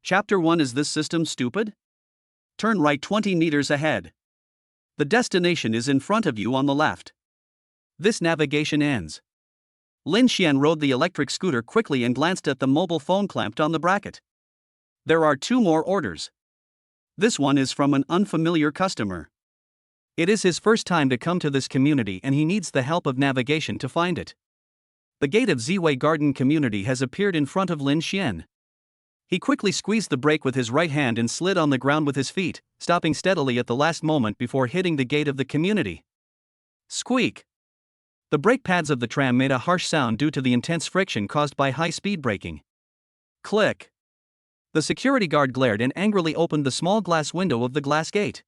Chapter 1. Is this system stupid? Turn right 20 meters ahead. The destination is in front of you on the left. This navigation ends. Lin Xian rode the electric scooter quickly and glanced at the mobile phone clamped on the bracket. There are 2 more orders. This one is from an unfamiliar customer. It is his first time to come to this community and he needs the help of navigation to find it. The gate of Ziwei Garden community has appeared in front of Lin Xian. He quickly squeezed the brake with his right hand and slid on the ground with his feet, stopping steadily at the last moment before hitting the gate of the community. Squeak! The brake pads of the tram made a harsh sound due to the intense friction caused by high-speed braking. Click! The security guard glared and angrily opened the small glass window of the glass gate.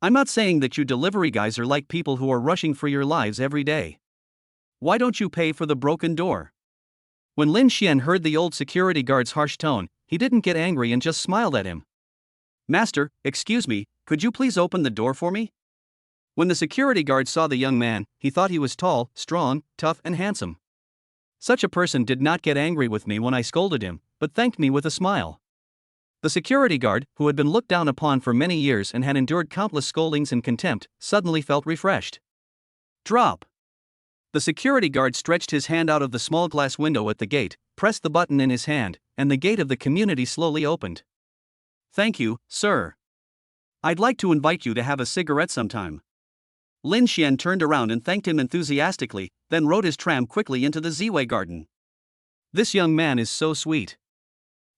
I'm not saying that you delivery guys are like people who are rushing for your lives every day. Why don't you pay for the broken door? When Lin Xian heard the old security guard's harsh tone, he didn't get angry and just smiled at him. Master, excuse me, could you please open the door for me? When the security guard saw the young man, he thought he was tall, strong, tough, and handsome. Such a person did not get angry with me when I scolded him, but thanked me with a smile. The security guard, who had been looked down upon for many years and had endured countless scoldings and contempt, suddenly felt refreshed. Drop! The security guard stretched his hand out of the small glass window at the gate, pressed the button in his hand, and the gate of the community slowly opened. Thank you, sir. I'd like to invite you to have a cigarette sometime. Lin Xian turned around and thanked him enthusiastically, then rode his tram quickly into the Ziwei Garden. This young man is so sweet.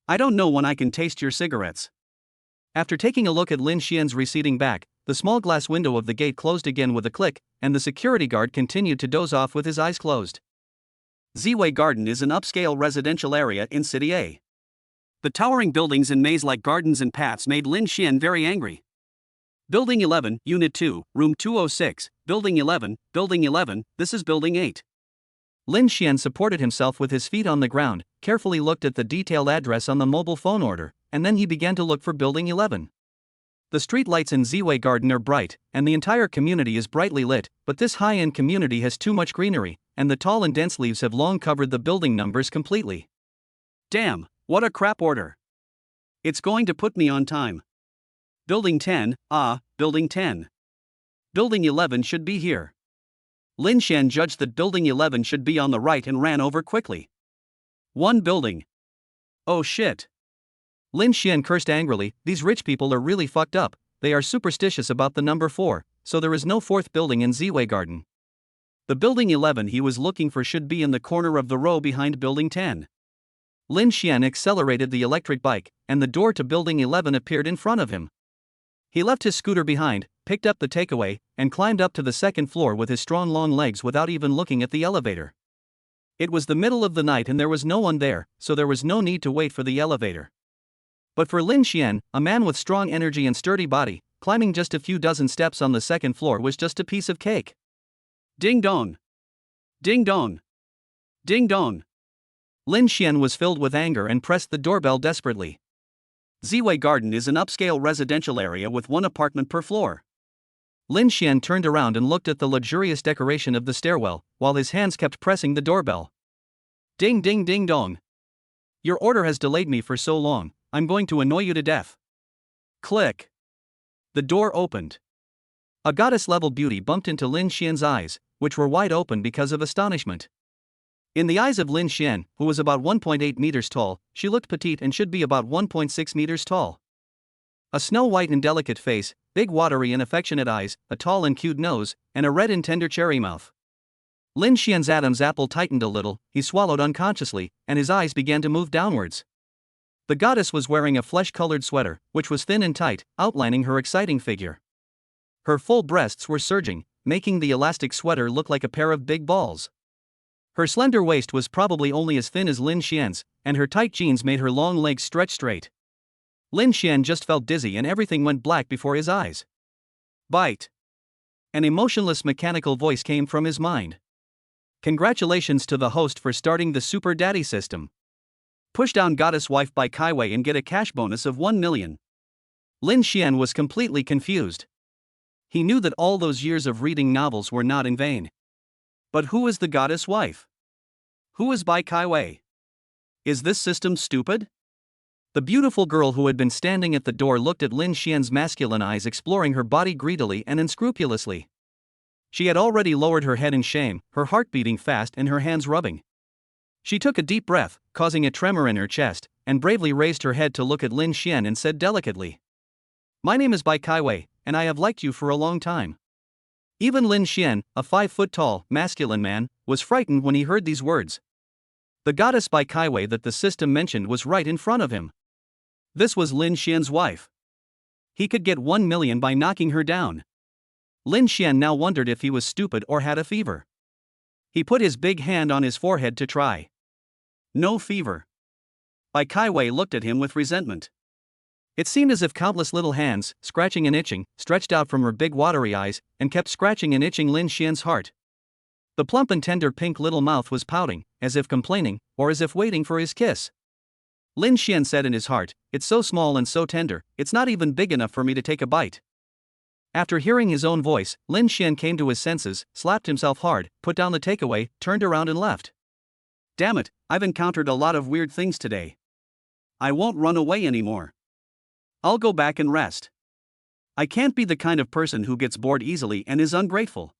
I don't know when I can taste your cigarettes. After taking a look at Lin Xian's receding back, the small glass window of the gate closed again with a click, and the security guard continued to doze off with his eyes closed. Ziwei Garden is an upscale residential area in City A. The towering buildings and maze-like gardens and paths made Lin Xian very angry. Building 11, Unit 2, Room 206, Building 11, this is Building 8. Lin Xian supported himself with his feet on the ground, carefully looked at the detailed address on the mobile phone order, and then he began to look for Building 11. The street lights in Ziwei Garden are bright, and the entire community is brightly lit, but this high-end community has too much greenery, and the tall and dense leaves have long covered the building numbers completely. Damn, what a crap order. It's going to put me on time. Building 10, Building 10. Building 11 should be here. Lin Xian judged that Building 11 should be on the right and ran over quickly. One building. Oh shit. Lin Xian cursed angrily, these rich people are really fucked up, they are superstitious about the number 4, so there is no 4th building in Ziwei Garden. The Building 11 he was looking for should be in the corner of the row behind Building 10. Lin Xian accelerated the electric bike, and the door to Building 11 appeared in front of him. He left his scooter behind, picked up the takeaway, and climbed up to the 2nd floor with his strong long legs without even looking at the elevator. It was the middle of the night and there was no one there, so there was no need to wait for the elevator. But for Lin Xian, a man with strong energy and sturdy body, climbing just a few dozen steps on the 2nd floor was just a piece of cake. Ding dong! Ding dong! Ding dong! Lin Xian was filled with anger and pressed the doorbell desperately. Ziwei Garden is an upscale residential area with 1 apartment per floor. Lin Xian turned around and looked at the luxurious decoration of the stairwell, while his hands kept pressing the doorbell. Ding ding ding dong! Your order has delayed me for so long, I'm going to annoy you to death. Click! The door opened. A goddess-level beauty bumped into Lin Xian's eyes, which were wide open because of astonishment. In the eyes of Lin Xian, who was about 1.8 meters tall, she looked petite and should be about 1.6 meters tall. A snow-white and delicate face, big watery and affectionate eyes, a tall and cute nose, and a red and tender cherry mouth. Lin Xian's Adam's apple tightened a little, he swallowed unconsciously, and his eyes began to move downwards. The goddess was wearing a flesh-colored sweater, which was thin and tight, outlining her exciting figure. Her full breasts were surging, making the elastic sweater look like a pair of big balls. Her slender waist was probably only as thin as Lin Xian's, and her tight jeans made her long legs stretch straight. Lin Xian just felt dizzy and everything went black before his eyes. Bite! An emotionless mechanical voice came from his mind. Congratulations to the host for starting the Super Daddy system. Push down Goddess Wife by Kaiwei and get a cash bonus of 1 million. Lin Xian was completely confused. He knew that all those years of reading novels were not in vain. But who is the Goddess Wife? Who is Bai Kaiwei? Is this system stupid? The beautiful girl who had been standing at the door looked at Lin Xian's masculine eyes exploring her body greedily and unscrupulously. She had already lowered her head in shame, her heart beating fast and her hands rubbing. She took a deep breath, causing a tremor in her chest, and bravely raised her head to look at Lin Xian and said delicately, "My name is Bai Kaiwei, and I have liked you for a long time." Even Lin Xian, a 5-foot-tall, masculine man, was frightened when he heard these words. The goddess Bai Kaiwei that the system mentioned was right in front of him. This was Lin Xian's wife. He could get 1 million by knocking her down. Lin Xian now wondered if he was stupid or had a fever. He put his big hand on his forehead to try. No fever. Bai Kaiwei looked at him with resentment. It seemed as if countless little hands, scratching and itching, stretched out from her big watery eyes, and kept scratching and itching Lin Xian's heart. The plump and tender pink little mouth was pouting, as if complaining, or as if waiting for his kiss. Lin Xian said in his heart, "It's so small and so tender, it's not even big enough for me to take a bite." After hearing his own voice, Lin Xian came to his senses, slapped himself hard, put down the takeaway, turned around and left. Damn it, I've encountered a lot of weird things today. I won't run away anymore. I'll go back and rest. I can't be the kind of person who gets bored easily and is ungrateful.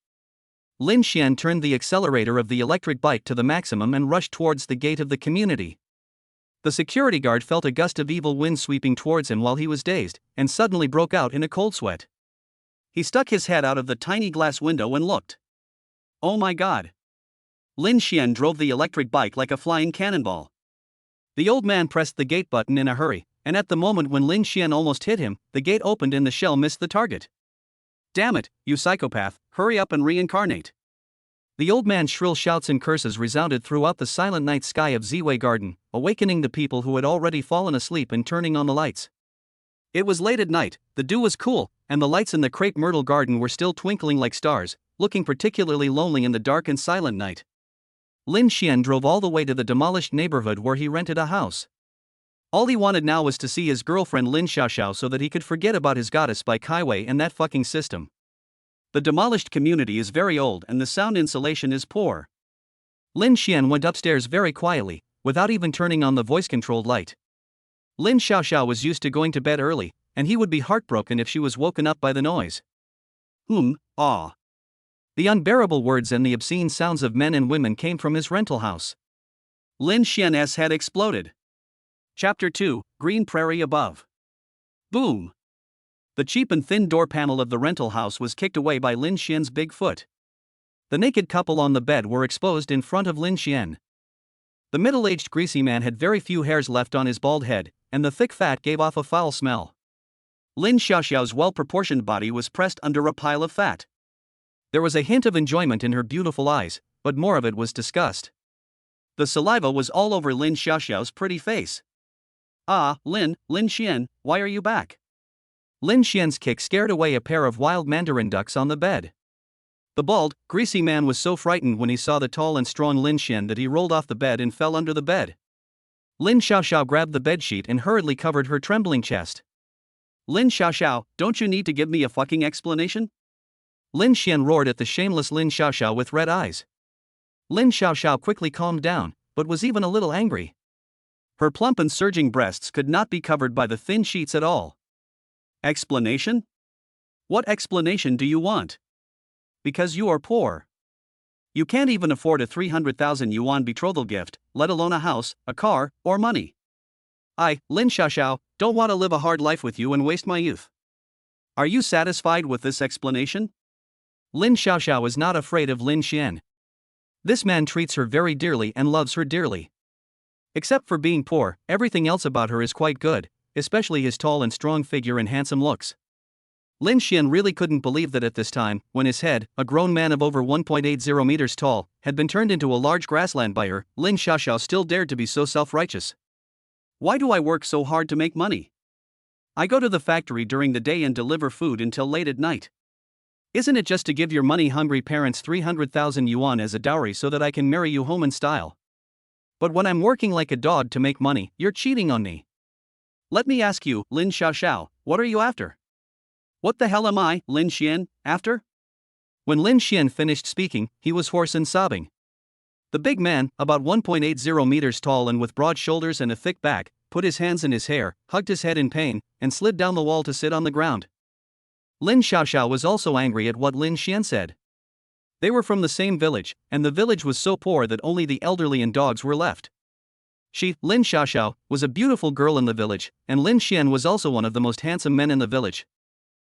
Lin Xian turned the accelerator of the electric bike to the maximum and rushed towards the gate of the community. The security guard felt a gust of evil wind sweeping towards him while he was dazed, and suddenly broke out in a cold sweat. He stuck his head out of the tiny glass window and looked. Oh my god. Lin Xian drove the electric bike like a flying cannonball. The old man pressed the gate button in a hurry, and at the moment when Lin Xian almost hit him, the gate opened and the shell missed the target. Damn it, you psychopath, hurry up and reincarnate. The old man's shrill shouts and curses resounded throughout the silent night sky of Ziwei Garden, awakening the people who had already fallen asleep and turning on the lights. It was late at night, the dew was cool, and the lights in the crepe myrtle garden were still twinkling like stars, looking particularly lonely in the dark and silent night. Lin Xian drove all the way to the demolished neighborhood where he rented a house. All he wanted now was to see his girlfriend Lin Xiaoxiao so that he could forget about his goddess Bai Kaiwei and that fucking system. The demolished community is very old and the sound insulation is poor. Lin Xian went upstairs very quietly, without even turning on the voice-controlled light. Lin Xiaoxiao was used to going to bed early, and he would be heartbroken if she was woken up by the noise. Ah. The unbearable words and the obscene sounds of men and women came from his rental house. Lin Xian's head exploded. Chapter 2, Green Prairie Above. Boom. The cheap and thin door panel of the rental house was kicked away by Lin Xian's big foot. The naked couple on the bed were exposed in front of Lin Xian. The middle-aged greasy man had very few hairs left on his bald head, and the thick fat gave off a foul smell. Lin Xiaoxiao's well-proportioned body was pressed under a pile of fat. There was a hint of enjoyment in her beautiful eyes, but more of it was disgust. The saliva was all over Lin Xiaoxiao's pretty face. Ah, Lin Xian, why are you back? Lin Xian's kick scared away a pair of wild mandarin ducks on the bed. The bald, greasy man was so frightened when he saw the tall and strong Lin Xian that he rolled off the bed and fell under the bed. Lin Xiaoxiao grabbed the bedsheet and hurriedly covered her trembling chest. Lin Xiaoxiao, don't you need to give me a fucking explanation? Lin Xian roared at the shameless Lin Xiaoxiao with red eyes. Lin Xiaoxiao quickly calmed down, but was even a little angry. Her plump and surging breasts could not be covered by the thin sheets at all. Explanation? What explanation do you want? Because you are poor. You can't even afford a 300,000 yuan betrothal gift, let alone a house, a car, or money. I, Lin Xiaoxiao, don't want to live a hard life with you and waste my youth. Are you satisfied with this explanation? Lin Xiaoxiao is not afraid of Lin Xian. This man treats her very dearly and loves her dearly. Except for being poor, everything else about her is quite good, especially his tall and strong figure and handsome looks. Lin Xian really couldn't believe that at this time, when his head, a grown man of over 1.80 meters tall, had been turned into a large grassland by her, Lin Xiaoxiao still dared to be so self-righteous. Why do I work so hard to make money? I go to the factory during the day and deliver food until late at night. Isn't it just to give your money-hungry parents 300,000 yuan as a dowry so that I can marry you home in style? But when I'm working like a dog to make money, you're cheating on me. Let me ask you, Lin Xiaoxiao, what are you after? What the hell am I, Lin Xian, after? When Lin Xian finished speaking, he was hoarse and sobbing. The big man, about 1.80 meters tall and with broad shoulders and a thick back, put his hands in his hair, hugged his head in pain, and slid down the wall to sit on the ground. Lin Xiaoxiao was also angry at what Lin Xian said. They were from the same village, and the village was so poor that only the elderly and dogs were left. She, Lin Xiaoxiao, was a beautiful girl in the village, and Lin Xian was also one of the most handsome men in the village.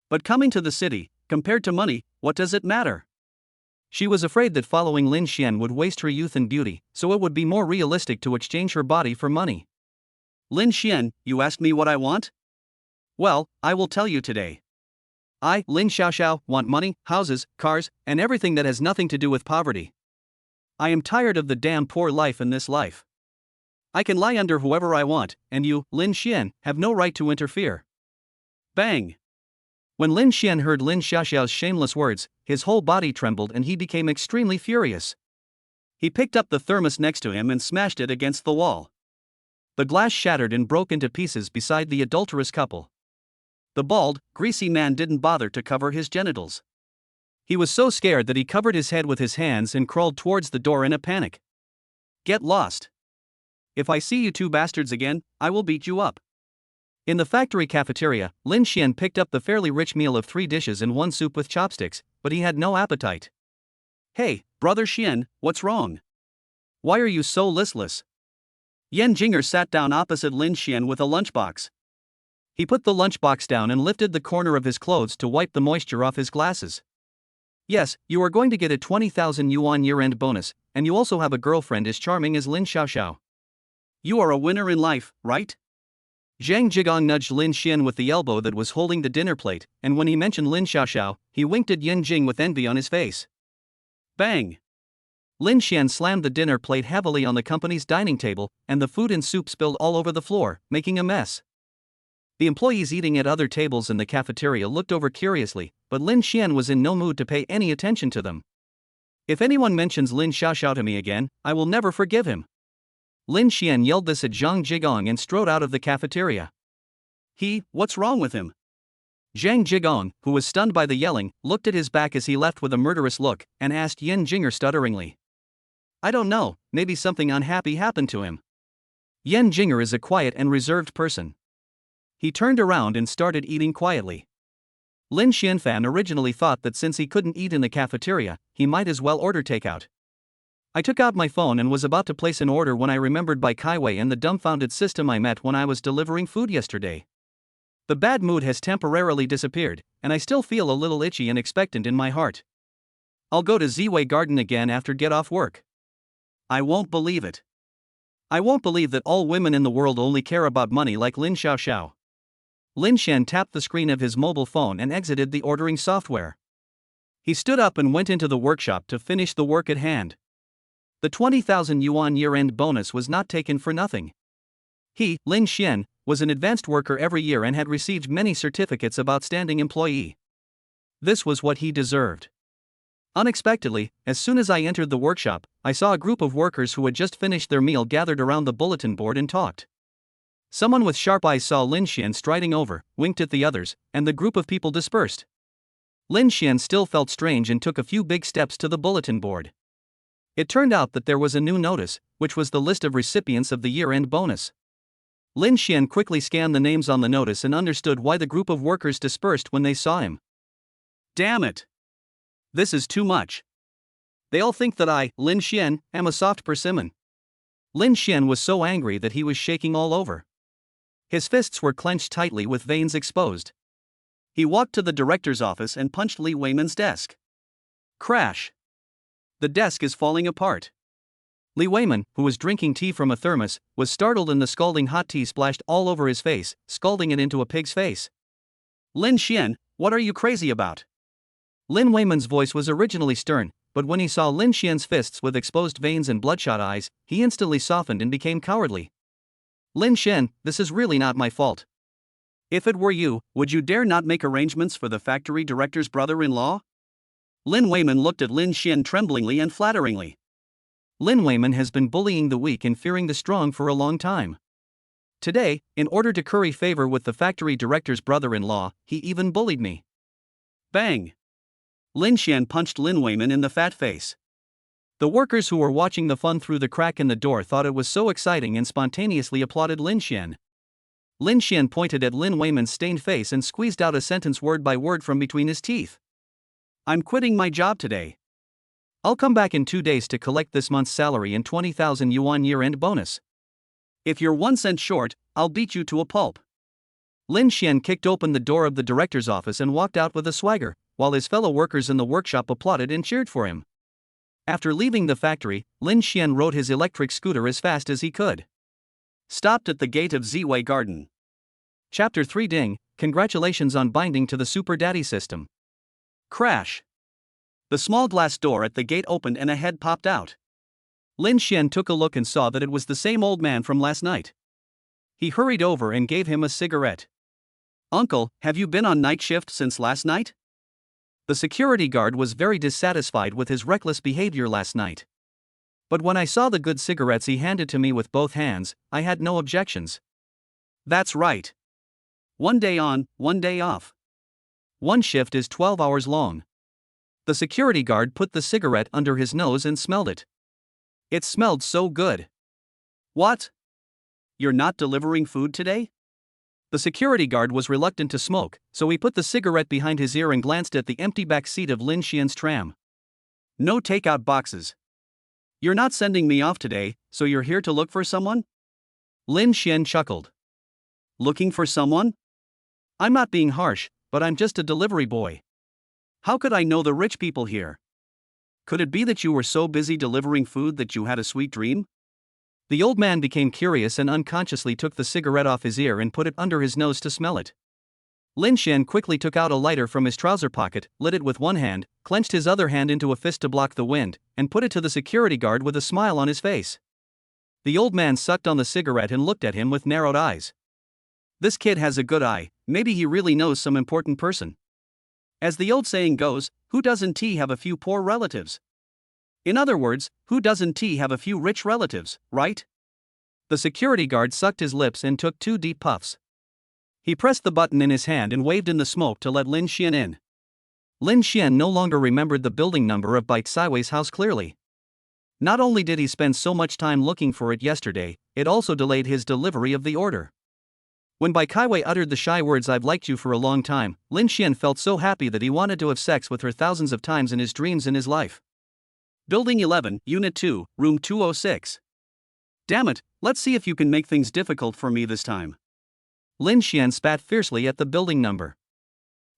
But coming to the city, compared to money, what does it matter? She was afraid that following Lin Xian would waste her youth and beauty, so it would be more realistic to exchange her body for money. Lin Xian, you asked me what I want? Well, I will tell you today. I, Lin Xiaoxiao, want money, houses, cars, and everything that has nothing to do with poverty. I am tired of the damn poor life in this life. I can lie under whoever I want, and you, Lin Xian, have no right to interfere. Bang! When Lin Xian heard Lin Xiaoxiao's shameless words, his whole body trembled and he became extremely furious. He picked up the thermos next to him and smashed it against the wall. The glass shattered and broke into pieces beside the adulterous couple. The bald, greasy man didn't bother to cover his genitals. He was so scared that he covered his head with his hands and crawled towards the door in a panic. Get lost. If I see you two bastards again, I will beat you up. In the factory cafeteria, Lin Xian picked up the fairly rich meal of 3 dishes and 1 soup with chopsticks, but he had no appetite. Hey, brother Xian, what's wrong? Why are you so listless? Yan Jinger sat down opposite Lin Xian with a lunchbox. He put the lunchbox down and lifted the corner of his clothes to wipe the moisture off his glasses. Yes, you are going to get a 20,000 yuan year-end bonus, and you also have a girlfriend as charming as Lin Xiaoxiao. You are a winner in life, right? Zhang Jigong nudged Lin Xian with the elbow that was holding the dinner plate, and when he mentioned Lin Xiaoxiao, he winked at Yan Jing with envy on his face. Bang! Lin Xian slammed the dinner plate heavily on the company's dining table, and the food and soup spilled all over the floor, making a mess. The employees eating at other tables in the cafeteria looked over curiously, but Lin Xian was in no mood to pay any attention to them. If anyone mentions Lin Xiaoxiao to me again, I will never forgive him. Lin Xian yelled this at Zhang Jigong and strode out of the cafeteria. What's wrong with him? Zhang Jigong, who was stunned by the yelling, looked at his back as he left with a murderous look, and asked Yan Jinger stutteringly. I don't know, maybe something unhappy happened to him. Yan Jinger is a quiet and reserved person. He turned around and started eating quietly. Lin Xianfan originally thought that since he couldn't eat in the cafeteria, he might as well order takeout. I took out my phone and was about to place an order when I remembered Bai Kaiwei and the dumbfounded system I met when I was delivering food yesterday. The bad mood has temporarily disappeared, and I still feel a little itchy and expectant in my heart. I'll go to Ziwei Garden again after get off work. I won't believe it. I won't believe that all women in the world only care about money like Lin Xiaoxiao. Lin Xian tapped the screen of his mobile phone and exited the ordering software. He stood up and went into the workshop to finish the work at hand. The 20,000 yuan year-end bonus was not taken for nothing. He, Lin Xian, was an advanced worker every year and had received many certificates of outstanding employee. This was what he deserved. Unexpectedly, as soon as I entered the workshop, I saw a group of workers who had just finished their meal gathered around the bulletin board and talked. Someone with sharp eyes saw Lin Xian striding over, winked at the others, and the group of people dispersed. Lin Xian still felt strange and took a few big steps to the bulletin board. It turned out that there was a new notice, which was the list of recipients of the year-end bonus. Lin Xian quickly scanned the names on the notice and understood why the group of workers dispersed when they saw him. Damn it! This is too much. They all think that I, Lin Xian, am a soft persimmon. Lin Xian was so angry that he was shaking all over. His fists were clenched tightly with veins exposed. He walked to the director's office and punched Li Weiman's desk. Crash! The desk is falling apart. Li Weiman, who was drinking tea from a thermos, was startled and the scalding hot tea splashed all over his face, scalding it into a pig's face. Lin Xian, what are you crazy about? Lin Weiman's voice was originally stern, but when he saw Lin Xian's fists with exposed veins and bloodshot eyes, he instantly softened and became cowardly. Lin Xian, this is really not my fault. If it were you, would you dare not make arrangements for the factory director's brother-in-law? Lin Weiman looked at Lin Xian tremblingly and flatteringly. Lin Weiman has been bullying the weak and fearing the strong for a long time. Today, in order to curry favor with the factory director's brother-in-law, he even bullied me. Bang! Lin Xian punched Lin Weiman in the fat face. The workers who were watching the fun through the crack in the door thought it was so exciting and spontaneously applauded Lin Xian. Lin Xian pointed at Lin Weiman's stained face and squeezed out a sentence word by word from between his teeth. I'm quitting my job today. I'll come back in 2 days to collect this month's salary and 20,000 yuan year-end bonus. If you're 1 cent short, I'll beat you to a pulp. Lin Xian kicked open the door of the director's office and walked out with a swagger, while his fellow workers in the workshop applauded and cheered for him. After leaving the factory, Lin Xian rode his electric scooter as fast as he could. Stopped at the gate of Ziwei Garden. Chapter 3 Ding, congratulations on binding to the Super Daddy system. Crash. The small glass door at the gate opened and a head popped out. Lin Xian took a look and saw that it was the same old man from last night. He hurried over and gave him a cigarette. Uncle, have you been on night shift since last night? The security guard was very dissatisfied with his reckless behavior last night. But when I saw the good cigarettes he handed to me with both hands, I had no objections. That's right. 1 day on, 1 day off. One shift is 12 hours long. The security guard put the cigarette under his nose and smelled it. It smelled so good. What? You're not delivering food today? The security guard was reluctant to smoke, so he put the cigarette behind his ear and glanced at the empty back seat of Lin Xian's tram. No takeout boxes. You're not sending me off today, so you're here to look for someone? Lin Xian chuckled. Looking for someone? I'm not being harsh, but I'm just a delivery boy. How could I know the rich people here? Could it be that you were so busy delivering food that you had a sweet dream? The old man became curious and unconsciously took the cigarette off his ear and put it under his nose to smell it. Lin Xian quickly took out a lighter from his trouser pocket, lit it with one hand, clenched his other hand into a fist to block the wind, and put it to the security guard with a smile on his face. The old man sucked on the cigarette and looked at him with narrowed eyes. This kid has a good eye, maybe he really knows some important person. As the old saying goes, who doesn't have a few poor relatives? In other words, who doesn't have a few rich relatives, right? The security guard sucked his lips and took 2 deep puffs. He pressed the button in his hand and waved in the smoke to let Lin Xian in. Lin Xian no longer remembered the building number of Bai Caiwei's house clearly. Not only did he spend so much time looking for it yesterday, it also delayed his delivery of the order. When Bai Caiwei uttered the shy words "I've liked you for a long time," Lin Xian felt so happy that he wanted to have sex with her thousands of times in his dreams in his life. Building 11, Unit 2, Room 206. Damn it, let's see if you can make things difficult for me this time. Lin Xian spat fiercely at the building number.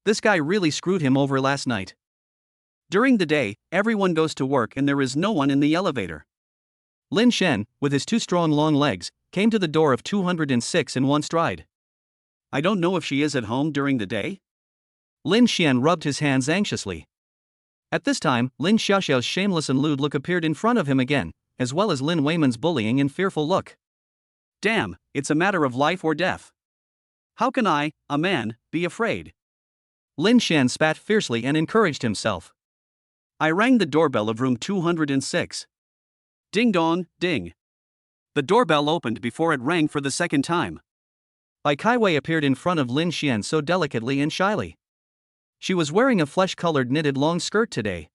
This guy really screwed him over last night. During the day, everyone goes to work and there is no one in the elevator. Lin Xian, with his 2 strong long legs, came to the door of 206 in one stride. I don't know if she is at home during the day? Lin Xian rubbed his hands anxiously. At this time, Lin Xiaoxiao's shameless and lewd look appeared in front of him again, as well as Lin Weiman's bullying and fearful look. Damn, it's a matter of life or death. How can I, a man, be afraid? Lin Xian spat fiercely and encouraged himself. I rang the doorbell of room 206. Ding dong, ding. The doorbell opened before it rang for the second time. Bai Caiwei appeared in front of Lin Xian so delicately and shyly. She was wearing a flesh-colored knitted long skirt today.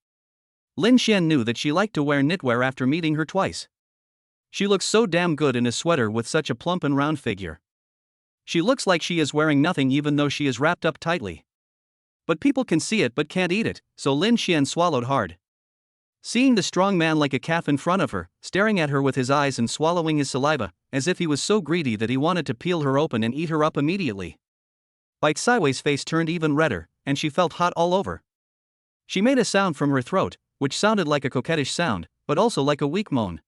Lin Xian knew that she liked to wear knitwear after meeting her twice. She looks so damn good in a sweater with such a plump and round figure. She looks like she is wearing nothing even though she is wrapped up tightly. But people can see it but can't eat it, so Lin Xian swallowed hard. Seeing the strong man like a calf in front of her, staring at her with his eyes and swallowing his saliva, as if he was so greedy that he wanted to peel her open and eat her up immediately. Bai Caiwei's face turned even redder, and she felt hot all over. She made a sound from her throat, which sounded like a coquettish sound, but also like a weak moan.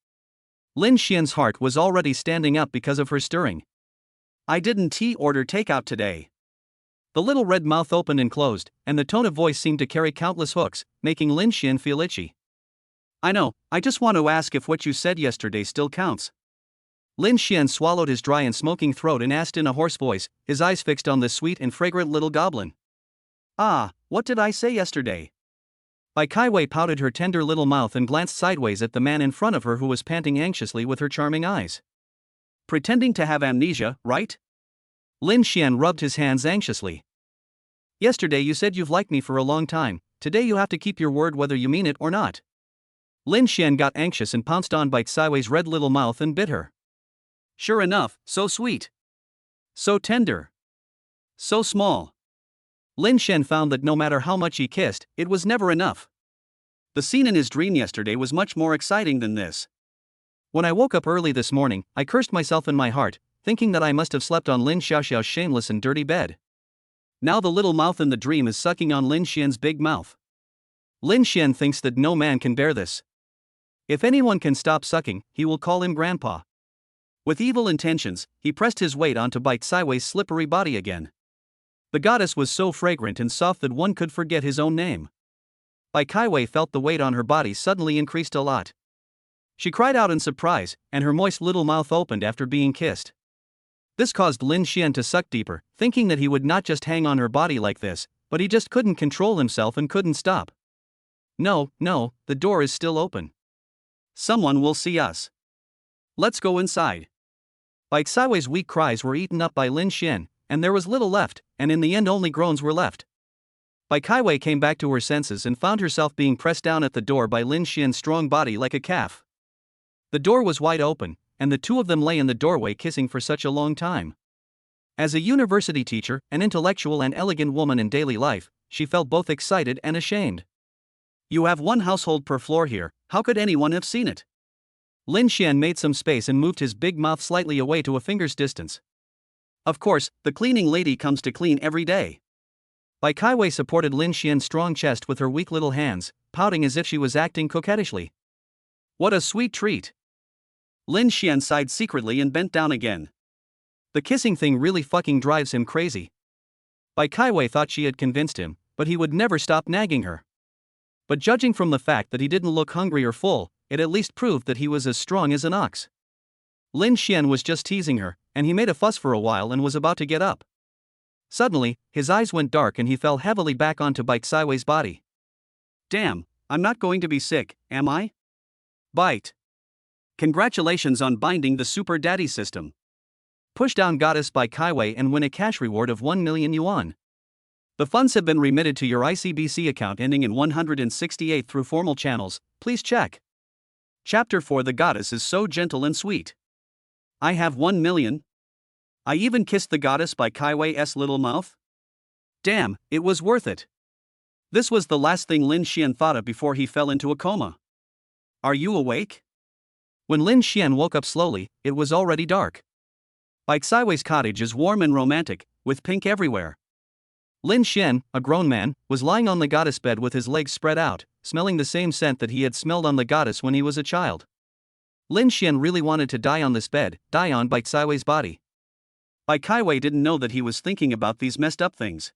Lin Xian's heart was already standing up because of her stirring. I didn't order takeout today. The little red mouth opened and closed, and the tone of voice seemed to carry countless hooks, making Lin Xian feel itchy. I know, I just want to ask if what you said yesterday still counts. Lin Xian swallowed his dry and smoking throat and asked in a hoarse voice, his eyes fixed on the sweet and fragrant little goblin. Ah, what did I say yesterday? Bai Caiwei pouted her tender little mouth and glanced sideways at the man in front of her who was panting anxiously with her charming eyes. Pretending to have amnesia, right? Lin Xian rubbed his hands anxiously. Yesterday you said you've liked me for a long time, today you have to keep your word whether you mean it or not. Lin Xian got anxious and pounced on Bite Sideways' red little mouth and bit her. Sure enough, so sweet. So tender. So small. Lin Xian found that no matter how much he kissed, it was never enough. The scene in his dream yesterday was much more exciting than this. When I woke up early this morning, I cursed myself in my heart, thinking that I must have slept on Lin Xiaoxiao's shameless and dirty bed. Now the little mouth in the dream is sucking on Lin Xian's big mouth. Lin Xian thinks that no man can bear this. If anyone can stop sucking, he will call him grandpa. With evil intentions, he pressed his weight onto Bite Sideways' slippery body again. The goddess was so fragrant and soft that one could forget his own name. Bai Kaiwei felt the weight on her body suddenly increased a lot. She cried out in surprise, and her moist little mouth opened after being kissed. This caused Lin Xian to suck deeper, thinking that he would not just hang on her body like this, but he just couldn't control himself and couldn't stop. No, the door is still open. Someone will see us. Let's go inside. Bai Sideways' weak cries were eaten up by Lin Xian, and there was little left, and in the end only groans were left. Bai Kaiwei came back to her senses and found herself being pressed down at the door by Lin Xian's strong body like a calf. The door was wide open, and the two of them lay in the doorway kissing for such a long time. As a university teacher, an intellectual and elegant woman in daily life, she felt both excited and ashamed. You have one household per floor here, how could anyone have seen it? Lin Xian made some space and moved his big mouth slightly away to a finger's distance. Of course, the cleaning lady comes to clean every day. Bai Kaiwei supported Lin Xian's strong chest with her weak little hands, pouting as if she was acting coquettishly. What a sweet treat! Lin Xian sighed secretly and bent down again. The kissing thing really fucking drives him crazy. Bai Kaiwei thought she had convinced him, but he would never stop nagging her. But judging from the fact that he didn't look hungry or full, it at least proved that he was as strong as an ox. Lin Xian was just teasing her, and he made a fuss for a while and was about to get up. Suddenly, his eyes went dark and he fell heavily back onto Bite Sideways' body. Damn, I'm not going to be sick, am I? Bite. Congratulations on binding the Super Daddy system. Push down Goddess Bai Kaiwei and win a cash reward of 1 million yuan. The funds have been remitted to your ICBC account ending in 168 through formal channels, please check. Chapter 4 The Goddess is so gentle and sweet. I have 1 million. I even kissed the goddess Bai Kaiwei's little mouth. Damn, it was worth it. This was the last thing Lin Xian thought of before he fell into a coma. Are you awake? When Lin Xian woke up slowly, it was already dark. Bai Kaiwei's cottage is warm and romantic, with pink everywhere. Lin Xian, a grown man, was lying on the goddess bed with his legs spread out, smelling the same scent that he had smelled on the goddess when he was a child. Lin Xian really wanted to die on this bed, die on Bai Kaiwei's body. Bai Kaiwei didn't know that he was thinking about these messed up things.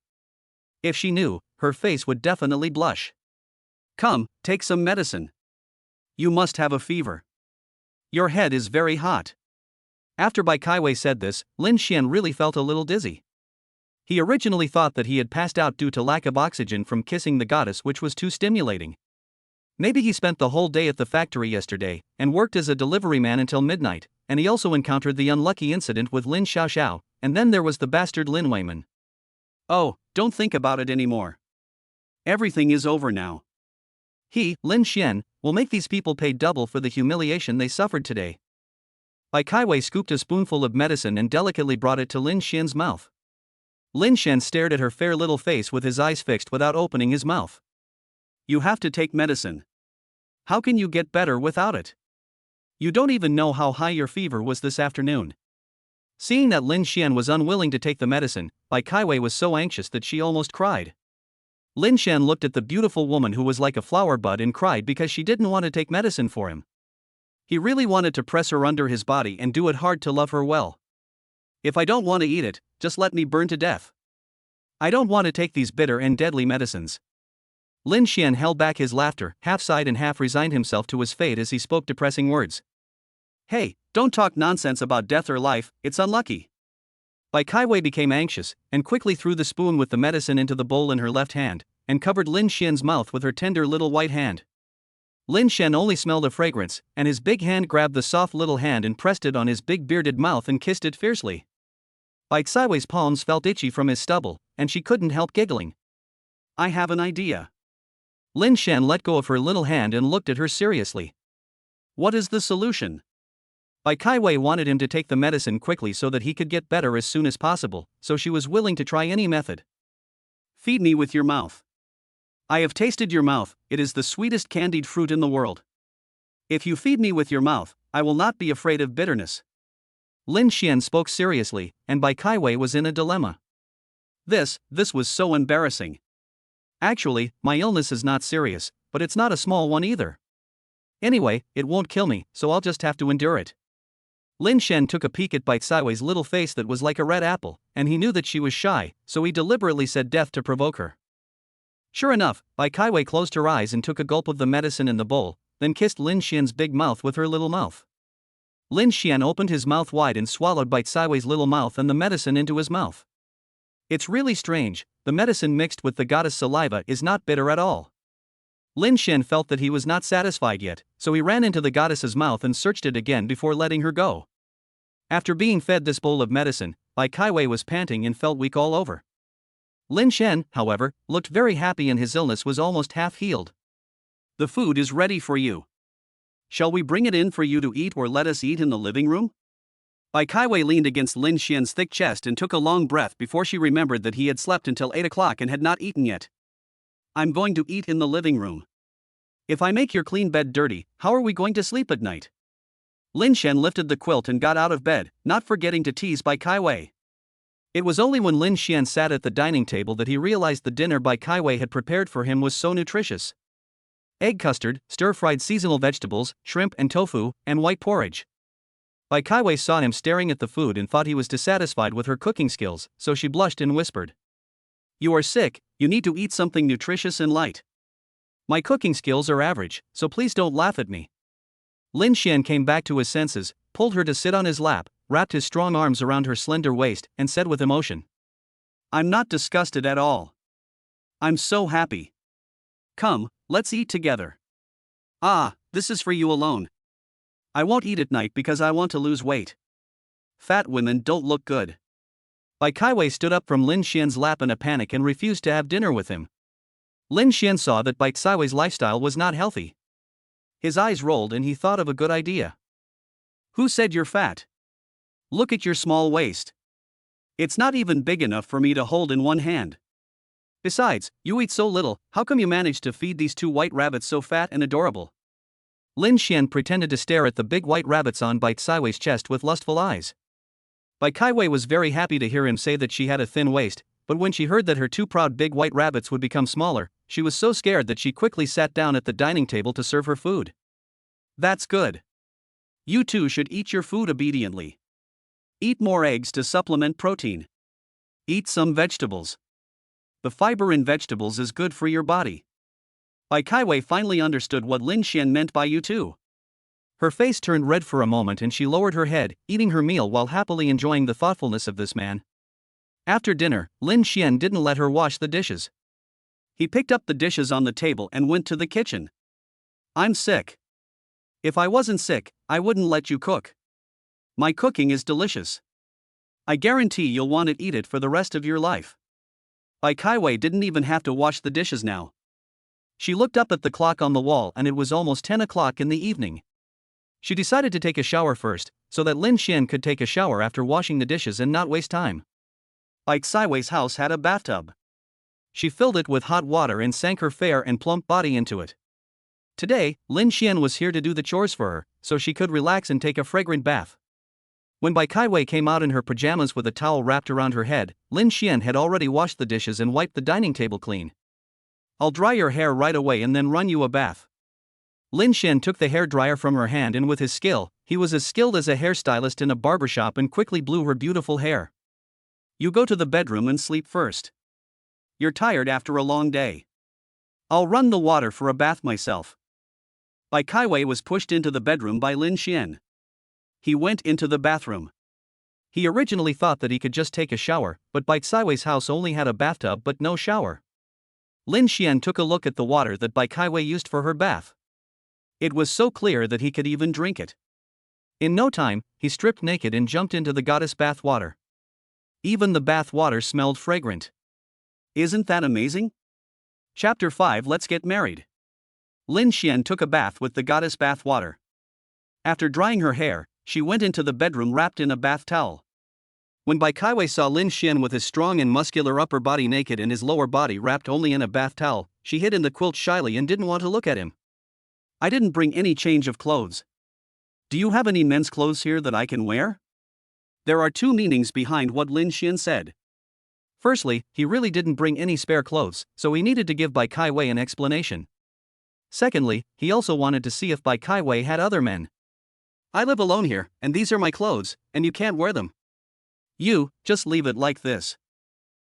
If she knew, her face would definitely blush. Come, take some medicine. You must have a fever. Your head is very hot. After Bai Kaiwei said this, Lin Xian really felt a little dizzy. He originally thought that he had passed out due to lack of oxygen from kissing the goddess, which was too stimulating. Maybe he spent the whole day at the factory yesterday, and worked as a delivery man until midnight, and he also encountered the unlucky incident with Lin Xiaoxiao, and then there was the bastard Lin Weiman. Oh, don't think about it anymore. Everything is over now. He, Lin Xian, will make these people pay double for the humiliation they suffered today. Bai Kaiwei scooped a spoonful of medicine and delicately brought it to Lin Xian's mouth. Lin Xian stared at her fair little face with his eyes fixed without opening his mouth. You have to take medicine. How can you get better without it? You don't even know how high your fever was this afternoon. Seeing that Lin Xian was unwilling to take the medicine, Bai Kaiwei was so anxious that she almost cried. Lin Xian looked at the beautiful woman who was like a flower bud and cried because she didn't want to take medicine for him. He really wanted to press her under his body and do it hard to love her well. If I don't want to eat it, just let me burn to death. I don't want to take these bitter and deadly medicines. Lin Xian held back his laughter, half sighed and half resigned himself to his fate as he spoke depressing words. Hey, don't talk nonsense about death or life, it's unlucky. Bai Kaiwei became anxious, and quickly threw the spoon with the medicine into the bowl in her left hand, and covered Lin Xian's mouth with her tender little white hand. Lin Xian only smelled the fragrance, and his big hand grabbed the soft little hand and pressed it on his big bearded mouth and kissed it fiercely. Bai Kaiwei's palms felt itchy from his stubble, and she couldn't help giggling. I have an idea. Lin Shan let go of her little hand and looked at her seriously. What is the solution? Bai Kaiwei wanted him to take the medicine quickly so that he could get better as soon as possible, so she was willing to try any method. Feed me with your mouth. I have tasted your mouth, it is the sweetest candied fruit in the world. If you feed me with your mouth, I will not be afraid of bitterness. Lin Xian spoke seriously, and Bai Kaiwei was in a dilemma. This was so embarrassing. Actually, my illness is not serious, but it's not a small one either. Anyway, it won't kill me, so I'll just have to endure it. Lin Shen took a peek at Bai Kaiwei's little face that was like a red apple, and he knew that she was shy, so he deliberately said death to provoke her. Sure enough, Bai Kaiwei closed her eyes and took a gulp of the medicine in the bowl, then kissed Lin Xian's big mouth with her little mouth. Lin Xian opened his mouth wide and swallowed Bai Kaiwei's little mouth and the medicine into his mouth. It's really strange, the medicine mixed with the goddess saliva is not bitter at all. Lin Xian felt that he was not satisfied yet, so he ran into the goddess's mouth and searched it again before letting her go. After being fed this bowl of medicine, Bai Kaiwei was panting and felt weak all over. Lin Xian, however, looked very happy and his illness was almost half healed. The food is ready for you. Shall we bring it in for you to eat or let us eat in the living room? Bai Kaiwei leaned against Lin Xian's thick chest and took a long breath before she remembered that he had slept until 8 o'clock and had not eaten yet. I'm going to eat in the living room. If I make your clean bed dirty, how are we going to sleep at night? Lin Xian lifted the quilt and got out of bed, not forgetting to tease Bai Kaiwei. It was only when Lin Xian sat at the dining table that he realized the dinner Bai Kaiwei had prepared for him was so nutritious. Egg custard, stir-fried seasonal vegetables, shrimp and tofu, and white porridge. Bai Kaiwei saw him staring at the food and thought he was dissatisfied with her cooking skills, so she blushed and whispered. You are sick, you need to eat something nutritious and light. My cooking skills are average, so please don't laugh at me. Lin Xian came back to his senses, pulled her to sit on his lap, wrapped his strong arms around her slender waist, and said with emotion. I'm not disgusted at all. I'm so happy. Come, let's eat together. Ah, this is for you alone. I won't eat at night because I want to lose weight. Fat women don't look good. Bai Kaiwei stood up from Lin Xian's lap in a panic and refused to have dinner with him. Lin Xian saw that Bai Kaiwei's lifestyle was not healthy. His eyes rolled and he thought of a good idea. Who said you're fat? Look at your small waist. It's not even big enough for me to hold in one hand. Besides, you eat so little, how come you managed to feed these two white rabbits so fat and adorable? Lin Xian pretended to stare at the big white rabbits on Bai Kaiwei's chest with lustful eyes. Bai Kaiwei was very happy to hear him say that she had a thin waist, but when she heard that her two proud big white rabbits would become smaller, she was so scared that she quickly sat down at the dining table to serve her food. That's good. You too should eat your food obediently. Eat more eggs to supplement protein. Eat some vegetables. The fiber in vegetables is good for your body. Bai Kaiwei finally understood what Lin Xian meant by you too. Her face turned red for a moment and she lowered her head, eating her meal while happily enjoying the thoughtfulness of this man. After dinner, Lin Xian didn't let her wash the dishes. He picked up the dishes on the table and went to the kitchen. I'm sick. If I wasn't sick, I wouldn't let you cook. My cooking is delicious. I guarantee you'll want to eat it for the rest of your life. Bai Kaiwei didn't even have to wash the dishes now. She looked up at the clock on the wall and it was almost 10 o'clock in the evening. She decided to take a shower first, so that Lin Xian could take a shower after washing the dishes and not waste time. Bai Kaiwei's house had a bathtub. She filled it with hot water and sank her fair and plump body into it. Today, Lin Xian was here to do the chores for her, so she could relax and take a fragrant bath. When Bai Kaiwei came out in her pajamas with a towel wrapped around her head, Lin Xian had already washed the dishes and wiped the dining table clean. I'll dry your hair right away and then run you a bath. Lin Xian took the hairdryer from her hand and with his skill, he was as skilled as a hairstylist in a barbershop and quickly blew her beautiful hair. You go to the bedroom and sleep first. You're tired after a long day. I'll run the water for a bath myself. Bai Kaiwei was pushed into the bedroom by Lin Xian. He went into the bathroom. He originally thought that he could just take a shower, but Bai Kaiwei's house only had a bathtub but no shower. Lin Xian took a look at the water that Bai Kaiwei used for her bath. It was so clear that he could even drink it. In no time, he stripped naked and jumped into the goddess bath water. Even the bath water smelled fragrant. Isn't that amazing? Chapter 5 Let's Get Married. Lin Xian took a bath with the goddess bath water. After drying her hair, she went into the bedroom wrapped in a bath towel. When Bai Kaiwei saw Lin Xian with his strong and muscular upper body naked and his lower body wrapped only in a bath towel, she hid in the quilt shyly and didn't want to look at him. I didn't bring any change of clothes. Do you have any men's clothes here that I can wear? There are two meanings behind what Lin Xian said. Firstly, he really didn't bring any spare clothes, so he needed to give Bai Kaiwei an explanation. Secondly, he also wanted to see if Bai Kaiwei had other men. I live alone here, and these are my clothes, and you can't wear them. You, just leave it like this.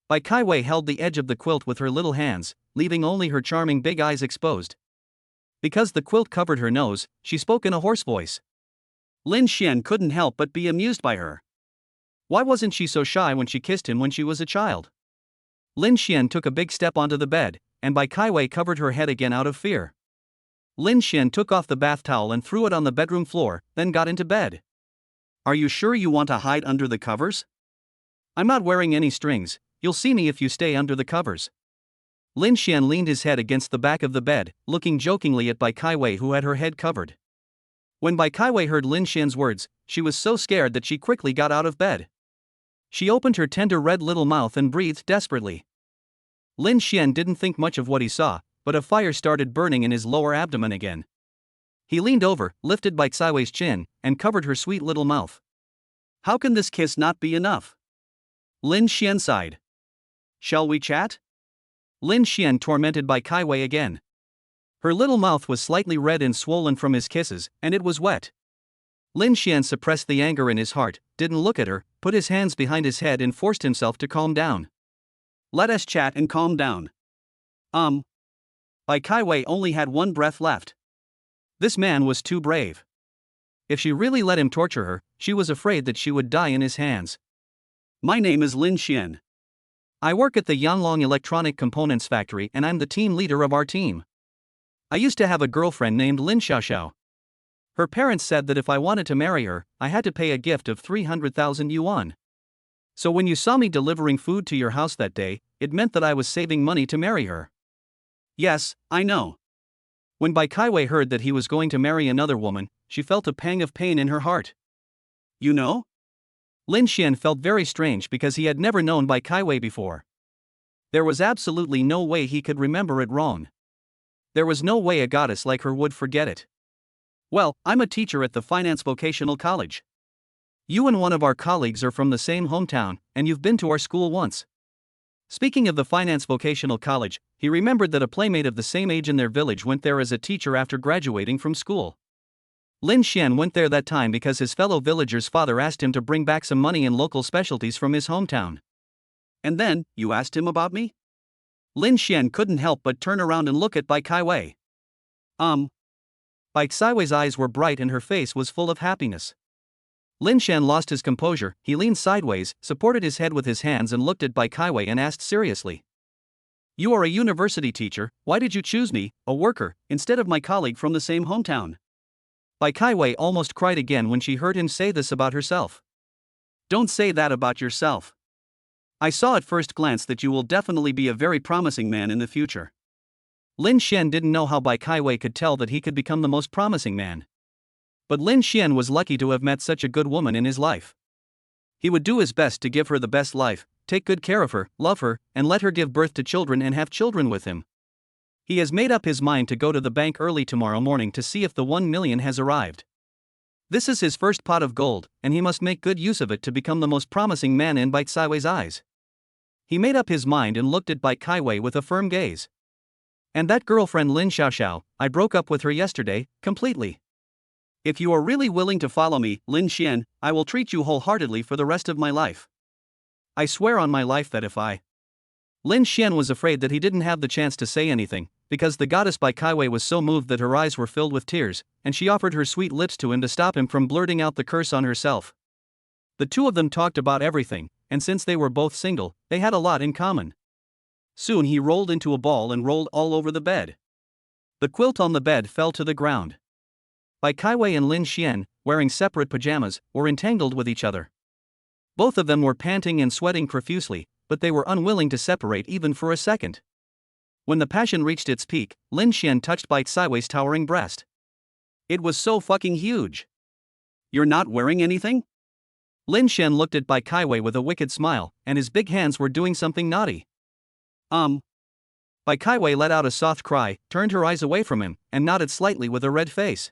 Bai Kaiwei held the edge of the quilt with her little hands, leaving only her charming big eyes exposed. Because the quilt covered her nose, she spoke in a hoarse voice. Lin Xian couldn't help but be amused by her. Why wasn't she so shy when she kissed him when she was a child? Lin Xian took a big step onto the bed, and Bai Kaiwei covered her head again out of fear. Lin Xian took off the bath towel and threw it on the bedroom floor, then got into bed. Are you sure you want to hide under the covers? I'm not wearing any strings, you'll see me if you stay under the covers. Lin Xian leaned his head against the back of the bed, looking jokingly at Bai Kaiwei who had her head covered. When Bai Kaiwei heard Lin Xian's words, she was so scared that she quickly got out of bed. She opened her tender red little mouth and breathed desperately. Lin Xian didn't think much of what he saw, but a fire started burning in his lower abdomen again. He leaned over, lifted Bai Kaiwei's chin, and covered her sweet little mouth. How can this kiss not be enough? Lin Xian sighed. Shall we chat? Lin Xian tormented Bai Kaiwei again. Her little mouth was slightly red and swollen from his kisses, and it was wet. Lin Xian suppressed the anger in his heart, didn't look at her, put his hands behind his head and forced himself to calm down. Let us chat and calm down. Bai Kaiwei only had one breath left. This man was too brave. If she really let him torture her, she was afraid that she would die in his hands. My name is Lin Xian. I work at the Yanlong Electronic Components Factory and I'm the team leader of our team. I used to have a girlfriend named Lin Xiaoxiao. Her parents said that if I wanted to marry her, I had to pay a gift of 300,000 yuan. So when you saw me delivering food to your house that day, it meant that I was saving money to marry her. Yes, I know. When Bai Kaiwei heard that he was going to marry another woman, she felt a pang of pain in her heart. You know? Lin Xian felt very strange because he had never known Bai Kaiwei before. There was absolutely no way he could remember it wrong. There was no way a goddess like her would forget it. Well, I'm a teacher at the Finance Vocational College. You and one of our colleagues are from the same hometown, and you've been to our school once. Speaking of the Finance Vocational College, he remembered that a playmate of the same age in their village went there as a teacher after graduating from school. Lin Xian went there that time because his fellow villager's father asked him to bring back some money and local specialties from his hometown. And then, you asked him about me? Lin Xian couldn't help but turn around and look at Bai Kaiwei. Bai Kaiwei's eyes were bright and her face was full of happiness. Lin Xian lost his composure, he leaned sideways, supported his head with his hands and looked at Bai Kaiwei and asked seriously. You are a university teacher, why did you choose me, a worker, instead of my colleague from the same hometown? Bai Kaiwei almost cried again when she heard him say this about herself. Don't say that about yourself. I saw at first glance that you will definitely be a very promising man in the future. Lin Xian didn't know how Bai Kaiwei could tell that he could become the most promising man. But Lin Xian was lucky to have met such a good woman in his life. He would do his best to give her the best life, take good care of her, love her, and let her give birth to children and have children with him. He has made up his mind to go to the bank early tomorrow morning to see if the 1 million has arrived. This is his first pot of gold, and he must make good use of it to become the most promising man in Bai Kaiwei's eyes. He made up his mind and looked at Bai Kaiwei with a firm gaze. And that girlfriend Lin Xiaoxiao, I broke up with her yesterday, completely. If you are really willing to follow me, Lin Xian, I will treat you wholeheartedly for the rest of my life. I swear on my life that if I... Lin Xian was afraid that he didn't have the chance to say anything, because the goddess Bai Kaiwei was so moved that her eyes were filled with tears, and she offered her sweet lips to him to stop him from blurting out the curse on herself. The two of them talked about everything, and since they were both single, they had a lot in common. Soon he rolled into a ball and rolled all over the bed. The quilt on the bed fell to the ground. Bai Kaiwei and Lin Xian, wearing separate pajamas, were entangled with each other. Both of them were panting and sweating profusely, but they were unwilling to separate even for a second. When the passion reached its peak, Lin Xian touched Bite Sideways' towering breast. It was so fucking huge. You're not wearing anything? Lin Xian looked at Bai Kaiwei with a wicked smile, and his big hands were doing something naughty. Bai Kaiwei let out a soft cry, turned her eyes away from him, and nodded slightly with a red face.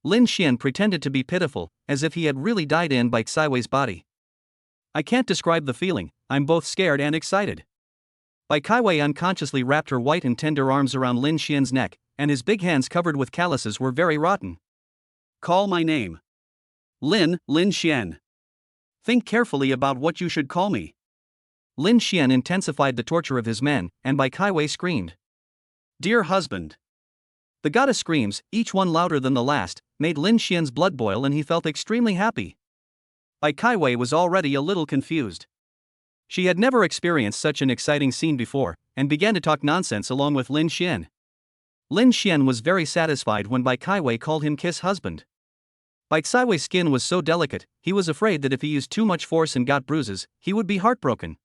Lin Xian pretended to be pitiful, as if he had really died in Bai Kaiwei's body. I can't describe the feeling, I'm both scared and excited. Bai Kaiwei unconsciously wrapped her white and tender arms around Lin Xian's neck, and his big hands covered with calluses were very rotten. Call my name. Lin Xian. Think carefully about what you should call me. Lin Xian intensified the torture of his men, and Bai Kaiwei screamed. Dear husband. The goddess screams, each one louder than the last, made Lin Xian's blood boil and he felt extremely happy. Bai Kaiwei was already a little confused. She had never experienced such an exciting scene before, and began to talk nonsense along with Lin Xian. Lin Xian was very satisfied when Bai Kaiwei called him kiss husband. Bai Kaiwei's skin was so delicate, he was afraid that if he used too much force and got bruises, he would be heartbroken.